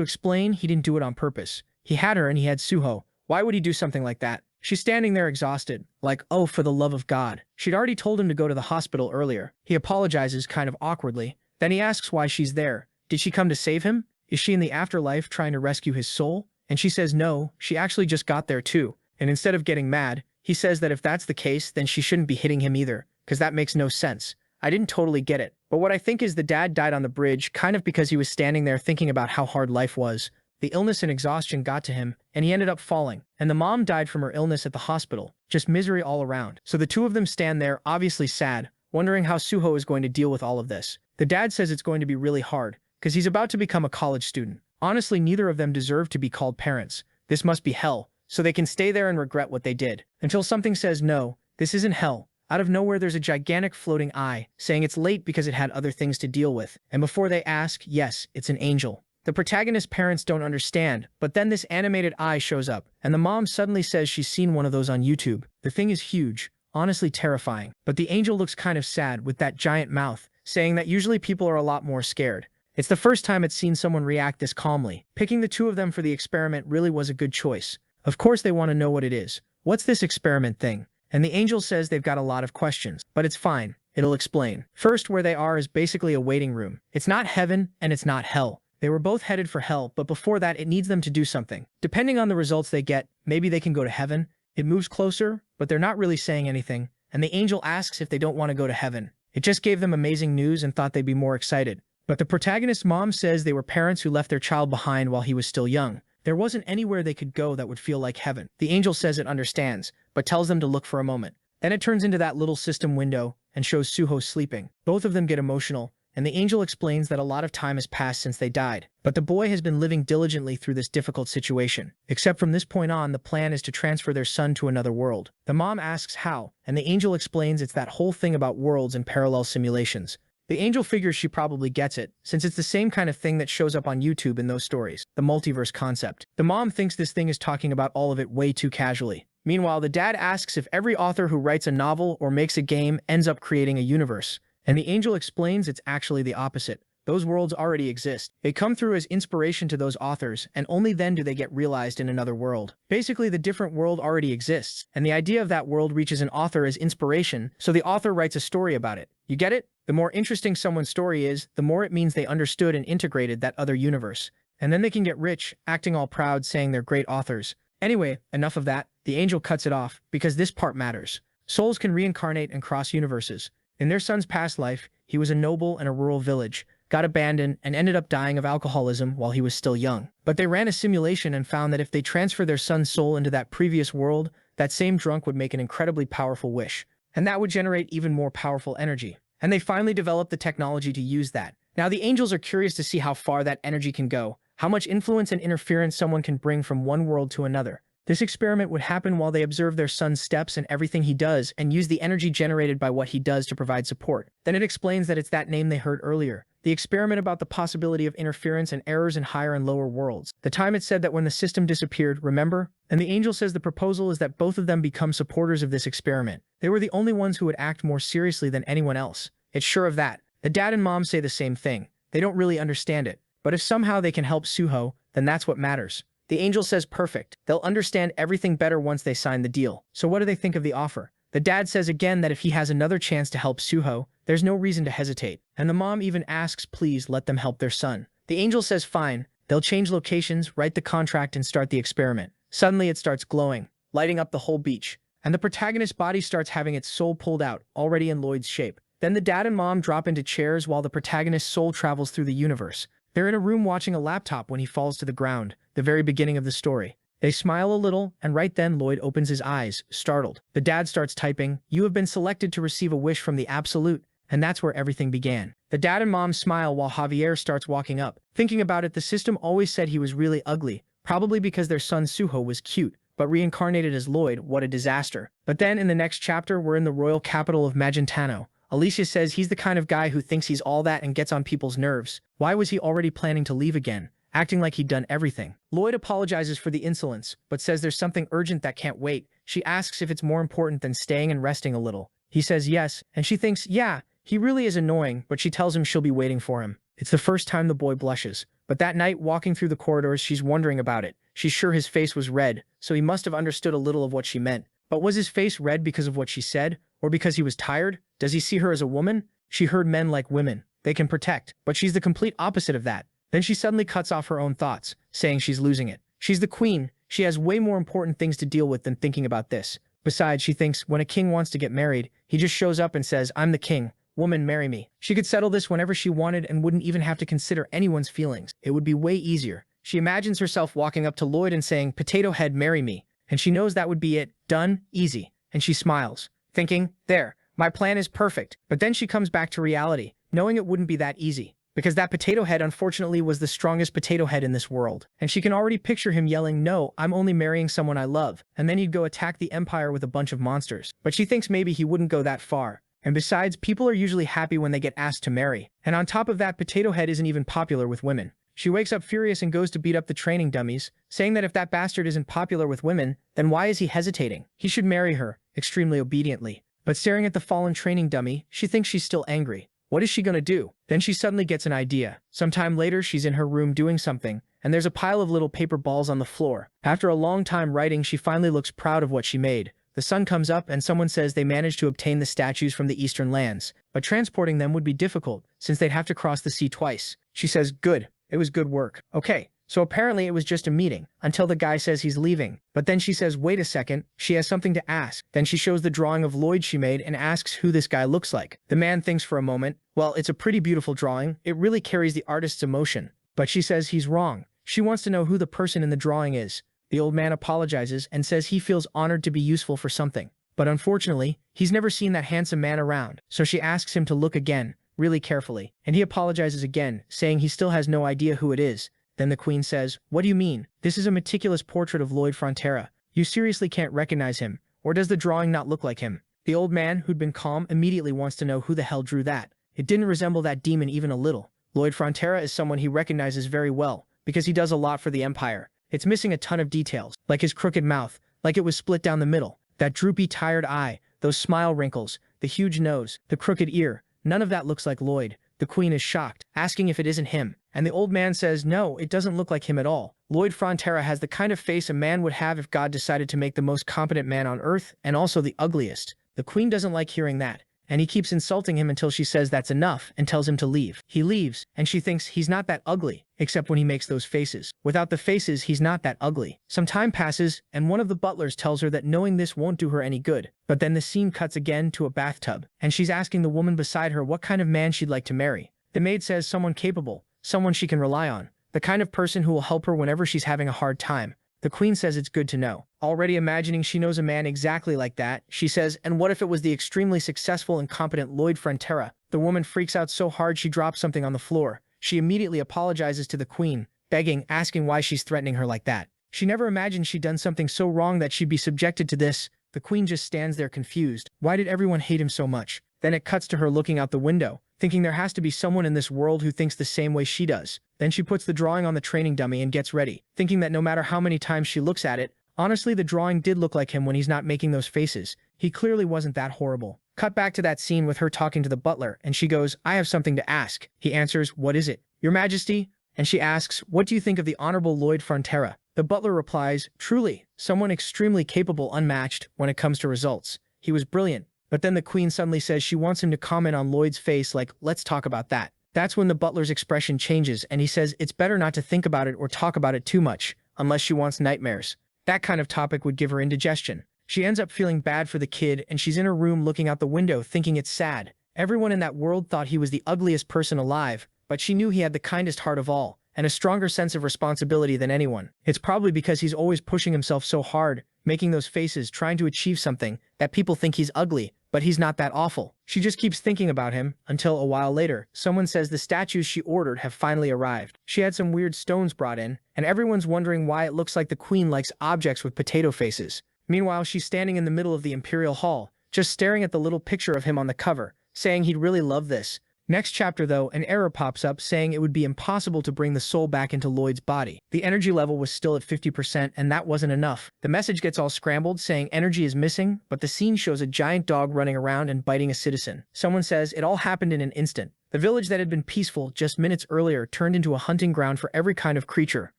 explain he didn't do it on purpose. He had her and he had Suho. Why would he do something like that? She's standing there exhausted, like, oh, for the love of God. She'd already told him to go to the hospital earlier. He apologizes kind of awkwardly. Then he asks why she's there. Did she come to save him? Is she in the afterlife trying to rescue his soul? And she says no, she actually just got there too. And instead of getting mad, he says that if that's the case, then she shouldn't be hitting him either, because that makes no sense. I didn't totally get it. But what I think is the dad died on the bridge kind of because he was standing there thinking about how hard life was. The illness and exhaustion got to him, and he ended up falling. And the mom died from her illness at the hospital. Just misery all around. So the two of them stand there, obviously sad, wondering how Suho is going to deal with all of this. The dad says it's going to be really hard, because he's about to become a college student. Honestly, neither of them deserve to be called parents. This must be hell, so they can stay there and regret what they did. Until something says no, this isn't hell. Out of nowhere, there's a gigantic floating eye, saying it's late because it had other things to deal with. And before they ask, yes, it's an angel. The protagonist's parents don't understand, but then this animated eye shows up, and the mom suddenly says she's seen one of those on YouTube. The thing is huge, honestly terrifying. But the angel looks kind of sad with that giant mouth, saying that usually people are a lot more scared. It's the first time it's seen someone react this calmly. Picking the two of them for the experiment really was a good choice. Of course they want to know what it is. What's this experiment thing? And the angel says they've got a lot of questions, but it's fine. It'll explain. First, where they are is basically a waiting room. It's not heaven and it's not hell. They were both headed for hell, but before that, it needs them to do something. Depending on the results they get, maybe they can go to heaven. It moves closer, but they're not really saying anything. And the angel asks if they don't want to go to heaven. It just gave them amazing news and thought they'd be more excited. But the protagonist's mom says they were parents who left their child behind while he was still young. There wasn't anywhere they could go that would feel like heaven. The angel says it understands, but tells them to look for a moment. Then it turns into that little system window and shows Suho sleeping. Both of them get emotional, and the angel explains that a lot of time has passed since they died. But the boy has been living diligently through this difficult situation. Except from this point on, the plan is to transfer their son to another world. The mom asks how, and the angel explains it's that whole thing about worlds and parallel simulations. The angel figures she probably gets it, since it's the same kind of thing that shows up on YouTube in those stories, the multiverse concept. The mom thinks this thing is talking about all of it way too casually. Meanwhile, the dad asks if every author who writes a novel or makes a game ends up creating a universe. And the angel explains it's actually the opposite. Those worlds already exist. They come through as inspiration to those authors, and only then do they get realized in another world. Basically, the different world already exists, and the idea of that world reaches an author as inspiration, so the author writes a story about it. You get it? The more interesting someone's story is, the more it means they understood and integrated that other universe. And then they can get rich, acting all proud, saying they're great authors. Anyway, enough of that. The angel cuts it off, because this part matters. Souls can reincarnate and cross universes. In their son's past life, he was a noble in a rural village, got abandoned, and ended up dying of alcoholism while he was still young. But they ran a simulation and found that if they transfer their son's soul into that previous world, that same drunk would make an incredibly powerful wish. And that would generate even more powerful energy. And they finally developed the technology to use that. Now the angels are curious to see how far that energy can go, how much influence and interference someone can bring from one world to another. This experiment would happen while they observe their son's steps and everything he does and use the energy generated by what he does to provide support. Then it explains that it's that name they heard earlier. The experiment about the possibility of interference and errors in higher and lower worlds. The time it said that when the system disappeared, remember? And the angel says the proposal is that both of them become supporters of this experiment. They were the only ones who would act more seriously than anyone else. It's sure of that. The dad and mom say the same thing. They don't really understand it. But if somehow they can help Suho, then that's what matters. The angel says perfect. They'll understand everything better once they sign the deal. So what do they think of the offer? The dad says again that if he has another chance to help Suho, there's no reason to hesitate. And the mom even asks please let them help their son. The angel says fine. They'll change locations, write the contract, and start the experiment. Suddenly it starts glowing, lighting up the whole beach. And the protagonist's body starts having its soul pulled out, already in Lloyd's shape. Then the dad and mom drop into chairs while the protagonist's soul travels through the universe. They're in a room watching a laptop when he falls to the ground, the very beginning of the story. They smile a little, and right then Lloyd opens his eyes, startled. The dad starts typing, "You have been selected to receive a wish from the Absolute," and that's where everything began. The dad and mom smile while Javier starts walking up. Thinking about it, the system always said he was really ugly, probably because their son Suho was cute, but reincarnated as Lloyd, what a disaster. But then in the next chapter, we're in the royal capital of Magentano. Alicia says he's the kind of guy who thinks he's all that and gets on people's nerves. Why was he already planning to leave again, acting like he'd done everything? Lloyd apologizes for the insolence, but says there's something urgent that can't wait. She asks if it's more important than staying and resting a little. He says yes, and she thinks, yeah, he really is annoying, but she tells him she'll be waiting for him. It's the first time the boy blushes. But that night, walking through the corridors, she's wondering about it. She's sure his face was red, so he must have understood a little of what she meant. But was his face red because of what she said? Or because he was tired? Does he see her as a woman? She heard men like women. They can protect. But she's the complete opposite of that. Then she suddenly cuts off her own thoughts, saying she's losing it. She's the queen. She has way more important things to deal with than thinking about this. Besides, she thinks when a king wants to get married, he just shows up and says, "I'm the king. Woman, marry me." She could settle this whenever she wanted and wouldn't even have to consider anyone's feelings. It would be way easier. She imagines herself walking up to Lloyd and saying, "Potato Head, marry me." And she knows that would be it. Done. Easy. And she smiles, thinking, there, my plan is perfect. But then she comes back to reality, knowing it wouldn't be that easy. Because that potato head unfortunately was the strongest potato head in this world. And she can already picture him yelling, "No, I'm only marrying someone I love." And then he'd go attack the empire with a bunch of monsters. But she thinks maybe he wouldn't go that far. And besides, people are usually happy when they get asked to marry. And on top of that, Potato Head isn't even popular with women. She wakes up furious and goes to beat up the training dummies, saying that if that bastard isn't popular with women, then why is he hesitating? He should marry her, extremely obediently. But staring at the fallen training dummy, she thinks she's still angry. What is she gonna do? Then she suddenly gets an idea. Sometime later, she's in her room doing something, and there's a pile of little paper balls on the floor. After a long time writing, she finally looks proud of what she made. The sun comes up and someone says they managed to obtain the statues from the eastern lands, but transporting them would be difficult, since they'd have to cross the sea twice. She says, good. It was good work. Okay, so apparently it was just a meeting, until the guy says he's leaving. But then she says, wait a second, she has something to ask. Then she shows the drawing of Lloyd she made and asks who this guy looks like. The man thinks for a moment, well, it's a pretty beautiful drawing. It really carries the artist's emotion. But she says he's wrong. She wants to know who the person in the drawing is. The old man apologizes and says he feels honored to be useful for something. But unfortunately, he's never seen that handsome man around, so she asks him to look again, really carefully, and he apologizes again, saying he still has no idea who it is. Then the queen says, what do you mean? This is a meticulous portrait of Lloyd Frontera. You seriously can't recognize him, or does the drawing not look like him? The old man, who'd been calm, immediately wants to know who the hell drew that. It didn't resemble that demon even a little. Lloyd Frontera is someone he recognizes very well, because he does a lot for the Empire. It's missing a ton of details, like his crooked mouth, like it was split down the middle, that droopy, tired eye, those smile wrinkles, the huge nose, the crooked ear. None of that looks like Lloyd. The queen is shocked, asking if it isn't him. And the old man says, no, it doesn't look like him at all. Lloyd Frontera has the kind of face a man would have if God decided to make the most competent man on earth, and also the ugliest. The queen doesn't like hearing that, and he keeps insulting him until she says that's enough and tells him to leave. He leaves, and she thinks he's not that ugly, except when he makes those faces. Without the faces, he's not that ugly. Some time passes, and one of the butlers tells her that knowing this won't do her any good. But then the scene cuts again to a bathtub, and she's asking the woman beside her what kind of man she'd like to marry. The maid says someone capable, someone she can rely on, the kind of person who will help her whenever she's having a hard time. The queen says it's good to know. Already imagining she knows a man exactly like that, she says, and what if it was the extremely successful and competent Lloyd Frontera? The woman freaks out so hard she drops something on the floor. She immediately apologizes to the queen, begging, asking why she's threatening her like that. She never imagined she'd done something so wrong that she'd be subjected to this. The queen just stands there confused. Why did everyone hate him so much? Then it cuts to her looking out the window, thinking there has to be someone in this world who thinks the same way she does. Then she puts the drawing on the training dummy and gets ready, thinking that no matter how many times she looks at it, honestly the drawing did look like him when he's not making those faces. He clearly wasn't that horrible. Cut back to that scene with her talking to the butler, and she goes, I have something to ask. He answers, what is it? Your Majesty? And she asks, what do you think of the Honorable Lloyd Frontera? The butler replies, truly, someone extremely capable, unmatched when it comes to results. He was brilliant. But then the queen suddenly says she wants him to comment on Lloyd's face like, let's talk about that. That's when the butler's expression changes and he says it's better not to think about it or talk about it too much, unless she wants nightmares. That kind of topic would give her indigestion. She ends up feeling bad for the kid and she's in her room looking out the window thinking it's sad. Everyone in that world thought he was the ugliest person alive, but she knew he had the kindest heart of all, and a stronger sense of responsibility than anyone. It's probably because he's always pushing himself so hard, making those faces, trying to achieve something, that people think he's ugly, but he's not that awful. She just keeps thinking about him, until a while later, someone says the statues she ordered have finally arrived. She had some weird stones brought in, and everyone's wondering why it looks like the queen likes objects with potato faces. Meanwhile, she's standing in the middle of the imperial hall, just staring at the little picture of him on the cover, saying he'd really love this. Next chapter though, an error pops up saying it would be impossible to bring the soul back into Lloyd's body. The energy level was still at 50% and that wasn't enough. The message gets all scrambled saying energy is missing, but the scene shows a giant dog running around and biting a citizen. Someone says it all happened in an instant. The village that had been peaceful just minutes earlier turned into a hunting ground for every kind of creature.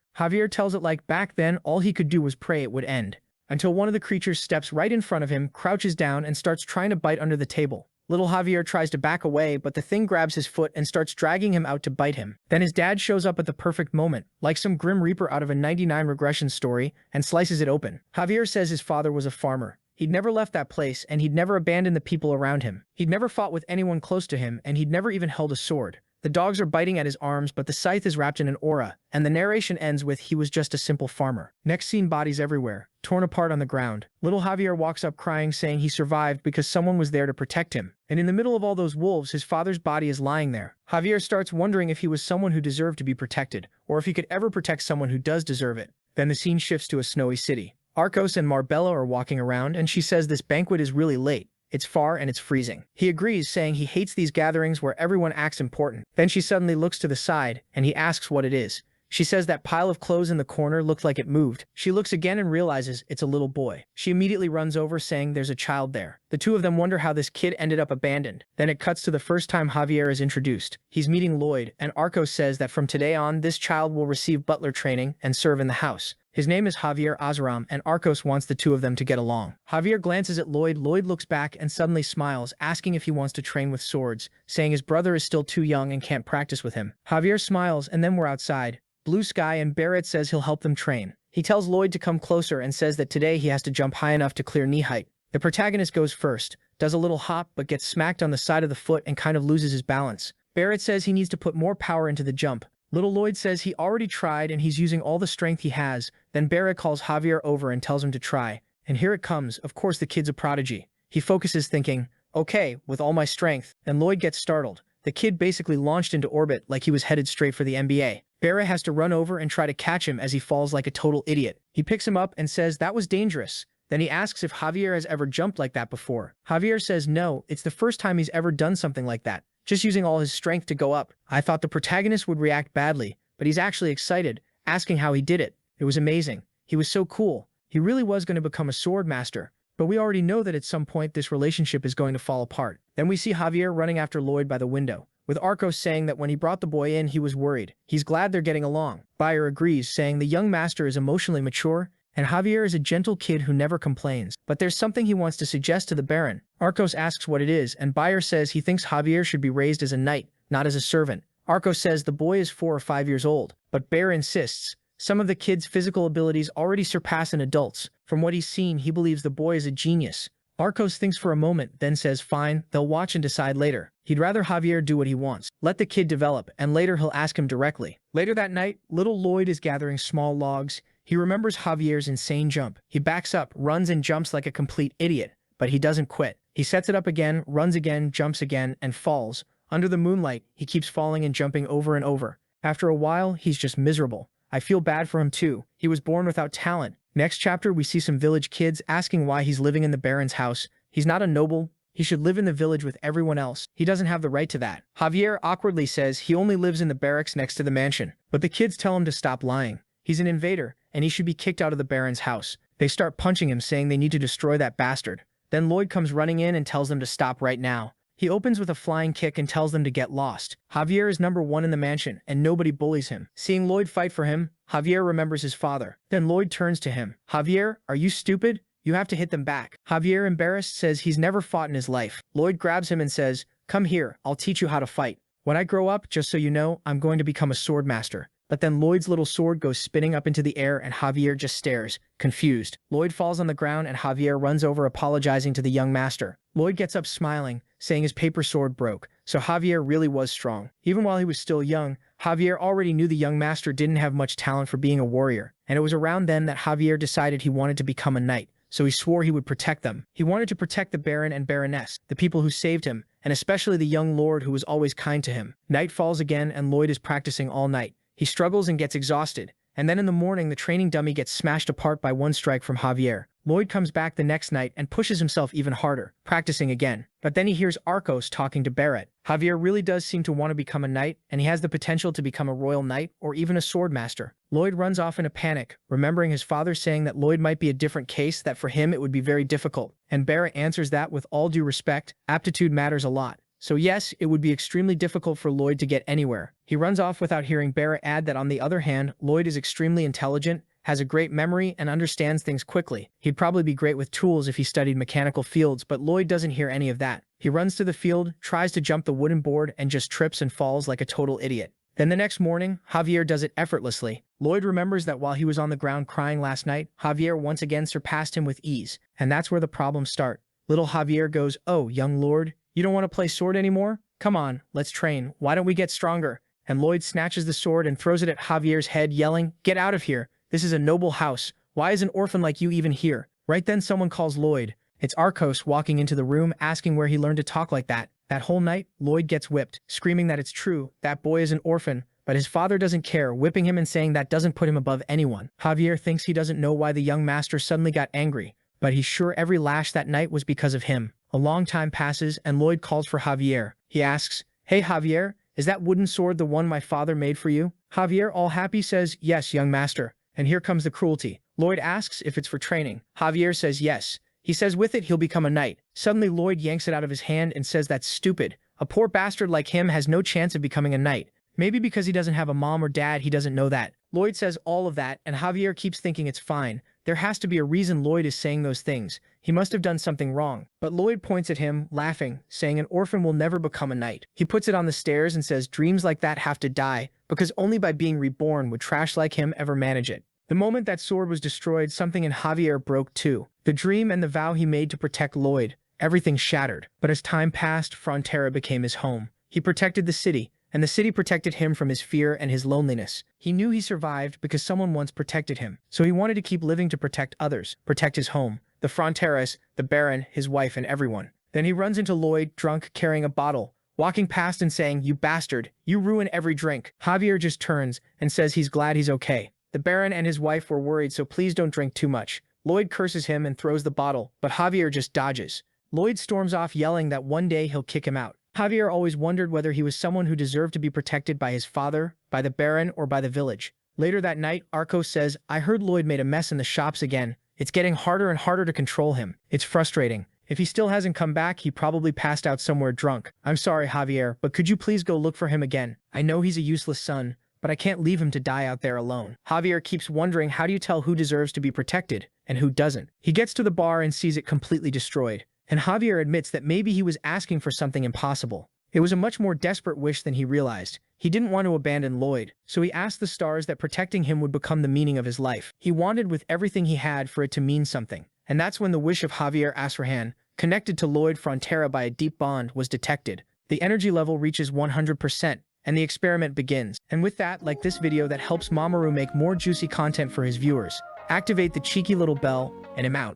Javier tells it like back then all he could do was pray it would end. Until one of the creatures steps right in front of him, crouches down and starts trying to bite under the table. Little Javier tries to back away, but the thing grabs his foot and starts dragging him out to bite him. Then his dad shows up at the perfect moment, like some grim reaper out of a 99 regression story, and slices it open. Javier says his father was a farmer. He'd never left that place, and he'd never abandoned the people around him. He'd never fought with anyone close to him, and he'd never even held a sword. The dogs are biting at his arms, but the scythe is wrapped in an aura, and the narration ends with he was just a simple farmer. Next scene, bodies everywhere, torn apart on the ground. Little Javier walks up crying saying he survived because someone was there to protect him. And in the middle of all those wolves, his father's body is lying there. Javier starts wondering if he was someone who deserved to be protected, or if he could ever protect someone who does deserve it. Then the scene shifts to a snowy city. Arcos and Marbella are walking around, and she says this banquet is really late. It's far and it's freezing. He agrees, saying he hates these gatherings where everyone acts important. Then she suddenly looks to the side, and he asks what it is. She says that pile of clothes in the corner looked like it moved. She looks again and realizes it's a little boy. She immediately runs over saying there's a child there. The two of them wonder how this kid ended up abandoned. Then it cuts to the first time Javier is introduced. He's meeting Lloyd, and Arcos says that from today on, this child will receive butler training and serve in the house. His name is Javier Azuram, and Arcos wants the two of them to get along. Javier glances at Lloyd. Lloyd looks back and suddenly smiles, asking if he wants to train with swords, saying his brother is still too young and can't practice with him. Javier smiles, and then we're outside. Blue sky, and Barrett says he'll help them train. He tells Lloyd to come closer and says that today he has to jump high enough to clear knee height. The protagonist goes first, does a little hop but gets smacked on the side of the foot and kind of loses his balance. Barrett says he needs to put more power into the jump. Little Lloyd says he already tried and he's using all the strength he has. Then Barrett calls Javier over and tells him to try. And here it comes. Of course the kid's a prodigy. He focuses thinking, okay, with all my strength. And Lloyd gets startled. The kid basically launched into orbit like he was headed straight for the NBA. Barrett has to run over and try to catch him as he falls like a total idiot. He picks him up and says that was dangerous. Then he asks if Javier has ever jumped like that before. Javier says no, it's the first time he's ever done something like that, just using all his strength to go up. I thought the protagonist would react badly, but he's actually excited, asking how he did it. It was amazing. He was so cool. He really was going to become a sword master. but we already know that at some point this relationship is going to fall apart. Then we see Javier running after Lloyd by the window, with Arcos saying that when he brought the boy in he was worried. He's glad they're getting along. Bayer agrees, saying the young master is emotionally mature, and Javier is a gentle kid who never complains. But there's something he wants to suggest to the Baron. Arcos asks what it is, and Bayer says he thinks Javier should be raised as a knight, not as a servant. Arcos says the boy is 4 or 5 years old, but Bayer insists. Some of the kid's physical abilities already surpass an adult's. From what he's seen, he believes the boy is a genius. Arcos thinks for a moment, then says fine, they'll watch and decide later. He'd rather Javier do what he wants. Let the kid develop, and later he'll ask him directly. Later that night, little Lloyd is gathering small logs. He remembers Javier's insane jump. He backs up, runs and jumps like a complete idiot, but he doesn't quit. He sets it up again, runs again, jumps again, and falls. Under the moonlight, he keeps falling and jumping over and over. After a while, he's just miserable. I feel bad for him too. He was born without talent. Next chapter, we see some village kids asking why he's living in the Baron's house. He's not a noble. He should live in the village with everyone else. He doesn't have the right to that. Javier awkwardly says he only lives in the barracks next to the mansion. But the kids tell him to stop lying. He's an invader, and he should be kicked out of the Baron's house. They start punching him, saying they need to destroy that bastard. Then Lloyd comes running in and tells them to stop right now. He opens with a flying kick and tells them to get lost. Javier is number 1 in the mansion, and nobody bullies him. Seeing Lloyd fight for him, Javier remembers his father. Then Lloyd turns to him. Javier, are you stupid? You have to hit them back. Javier, embarrassed, says he's never fought in his life. Lloyd grabs him and says, come here, I'll teach you how to fight. When I grow up, just so you know, I'm going to become a sword master. But then Lloyd's little sword goes spinning up into the air and Javier just stares, confused. Lloyd falls on the ground and Javier runs over apologizing to the young master. Lloyd gets up smiling, saying his paper sword broke, so Javier really was strong. Even while he was still young, Javier already knew the young master didn't have much talent for being a warrior, and it was around then that Javier decided he wanted to become a knight, so he swore he would protect them. He wanted to protect the Baron and Baroness, the people who saved him, and especially the young lord who was always kind to him. Night falls again and Lloyd is practicing all night. He struggles and gets exhausted, and then in the morning the training dummy gets smashed apart by one strike from Javier. Lloyd comes back the next night and pushes himself even harder, practicing again. But then he hears Arcos talking to Barrett. Javier really does seem to want to become a knight, and he has the potential to become a royal knight or even a sword master. Lloyd runs off in a panic, remembering his father saying that Lloyd might be a different case, that for him it would be very difficult. And Barrett answers that with all due respect, aptitude matters a lot. So yes, it would be extremely difficult for Lloyd to get anywhere. He runs off without hearing Barrett add that on the other hand, Lloyd is extremely intelligent, has a great memory, and understands things quickly. He'd probably be great with tools if he studied mechanical fields, but Lloyd doesn't hear any of that. He runs to the field, tries to jump the wooden board, and just trips and falls like a total idiot. Then the next morning, Javier does it effortlessly. Lloyd remembers that while he was on the ground crying last night, Javier once again surpassed him with ease, and that's where the problems start. Little Javier goes, "Oh, young lord, you don't want to play sword anymore? Come on, let's train. Why don't we get stronger?" And Lloyd snatches the sword and throws it at Javier's head, yelling, "Get out of here. This is a noble house. Why is an orphan like you even here?" Right then someone calls Lloyd. It's Arcos walking into the room asking where he learned to talk like that. That whole night, Lloyd gets whipped, screaming that it's true, that boy is an orphan, but his father doesn't care, whipping him and saying that doesn't put him above anyone. Javier thinks he doesn't know why the young master suddenly got angry, but he's sure every lash that night was because of him. A long time passes and Lloyd calls for Javier. He asks, "Hey Javier, is that wooden sword the one my father made for you?" Javier, all happy, says, "Yes, young master." And here comes the cruelty. Lloyd asks if it's for training. Javier says yes. He says with it he'll become a knight. Suddenly Lloyd yanks it out of his hand and says that's stupid. A poor bastard like him has no chance of becoming a knight. Maybe because he doesn't have a mom or dad he doesn't know that. Lloyd says all of that and Javier keeps thinking it's fine. There has to be a reason Lloyd is saying those things. He must have done something wrong. But Lloyd points at him, laughing, saying an orphan will never become a knight. He puts it on the stairs and says dreams like that have to die, because only by being reborn would trash like him ever manage it. The moment that sword was destroyed, something in Javier broke too. The dream and the vow he made to protect Lloyd. Everything shattered. But as time passed, Frontera became his home. He protected the city, and the city protected him from his fear and his loneliness. He knew he survived because someone once protected him, so he wanted to keep living to protect others, protect his home, the Fronteras, the Baron, his wife, and everyone. Then he runs into Lloyd, drunk, carrying a bottle, walking past and saying, "You bastard, you ruin every drink." Javier just turns and says he's glad he's okay. The Baron and his wife were worried, so please don't drink too much. Lloyd curses him and throws the bottle, but Javier just dodges. Lloyd storms off yelling that one day he'll kick him out. Javier always wondered whether he was someone who deserved to be protected by his father, by the Baron, or by the village. Later that night, Arcos says, "I heard Lloyd made a mess in the shops again. It's getting harder and harder to control him. It's frustrating. If he still hasn't come back, he probably passed out somewhere drunk. I'm sorry, Javier, but could you please go look for him again? I know he's a useless son, but I can't leave him to die out there alone. Javier keeps wondering, how do you tell who deserves to be protected and who doesn't? He gets to the bar and sees it completely destroyed. And Javier admits that maybe he was asking for something impossible. It was a much more desperate wish than he realized. He didn't want to abandon Lloyd, so he asked the stars that protecting him would become the meaning of his life. He wanted with everything he had for it to mean something. And that's when the wish of Javier Asrahan, connected to Lloyd Frontera by a deep bond, was detected. The energy level reaches 100%, and the experiment begins. And with that, like this video that helps Mamoru make more juicy content for his viewers, activate the cheeky little bell, and I'm out.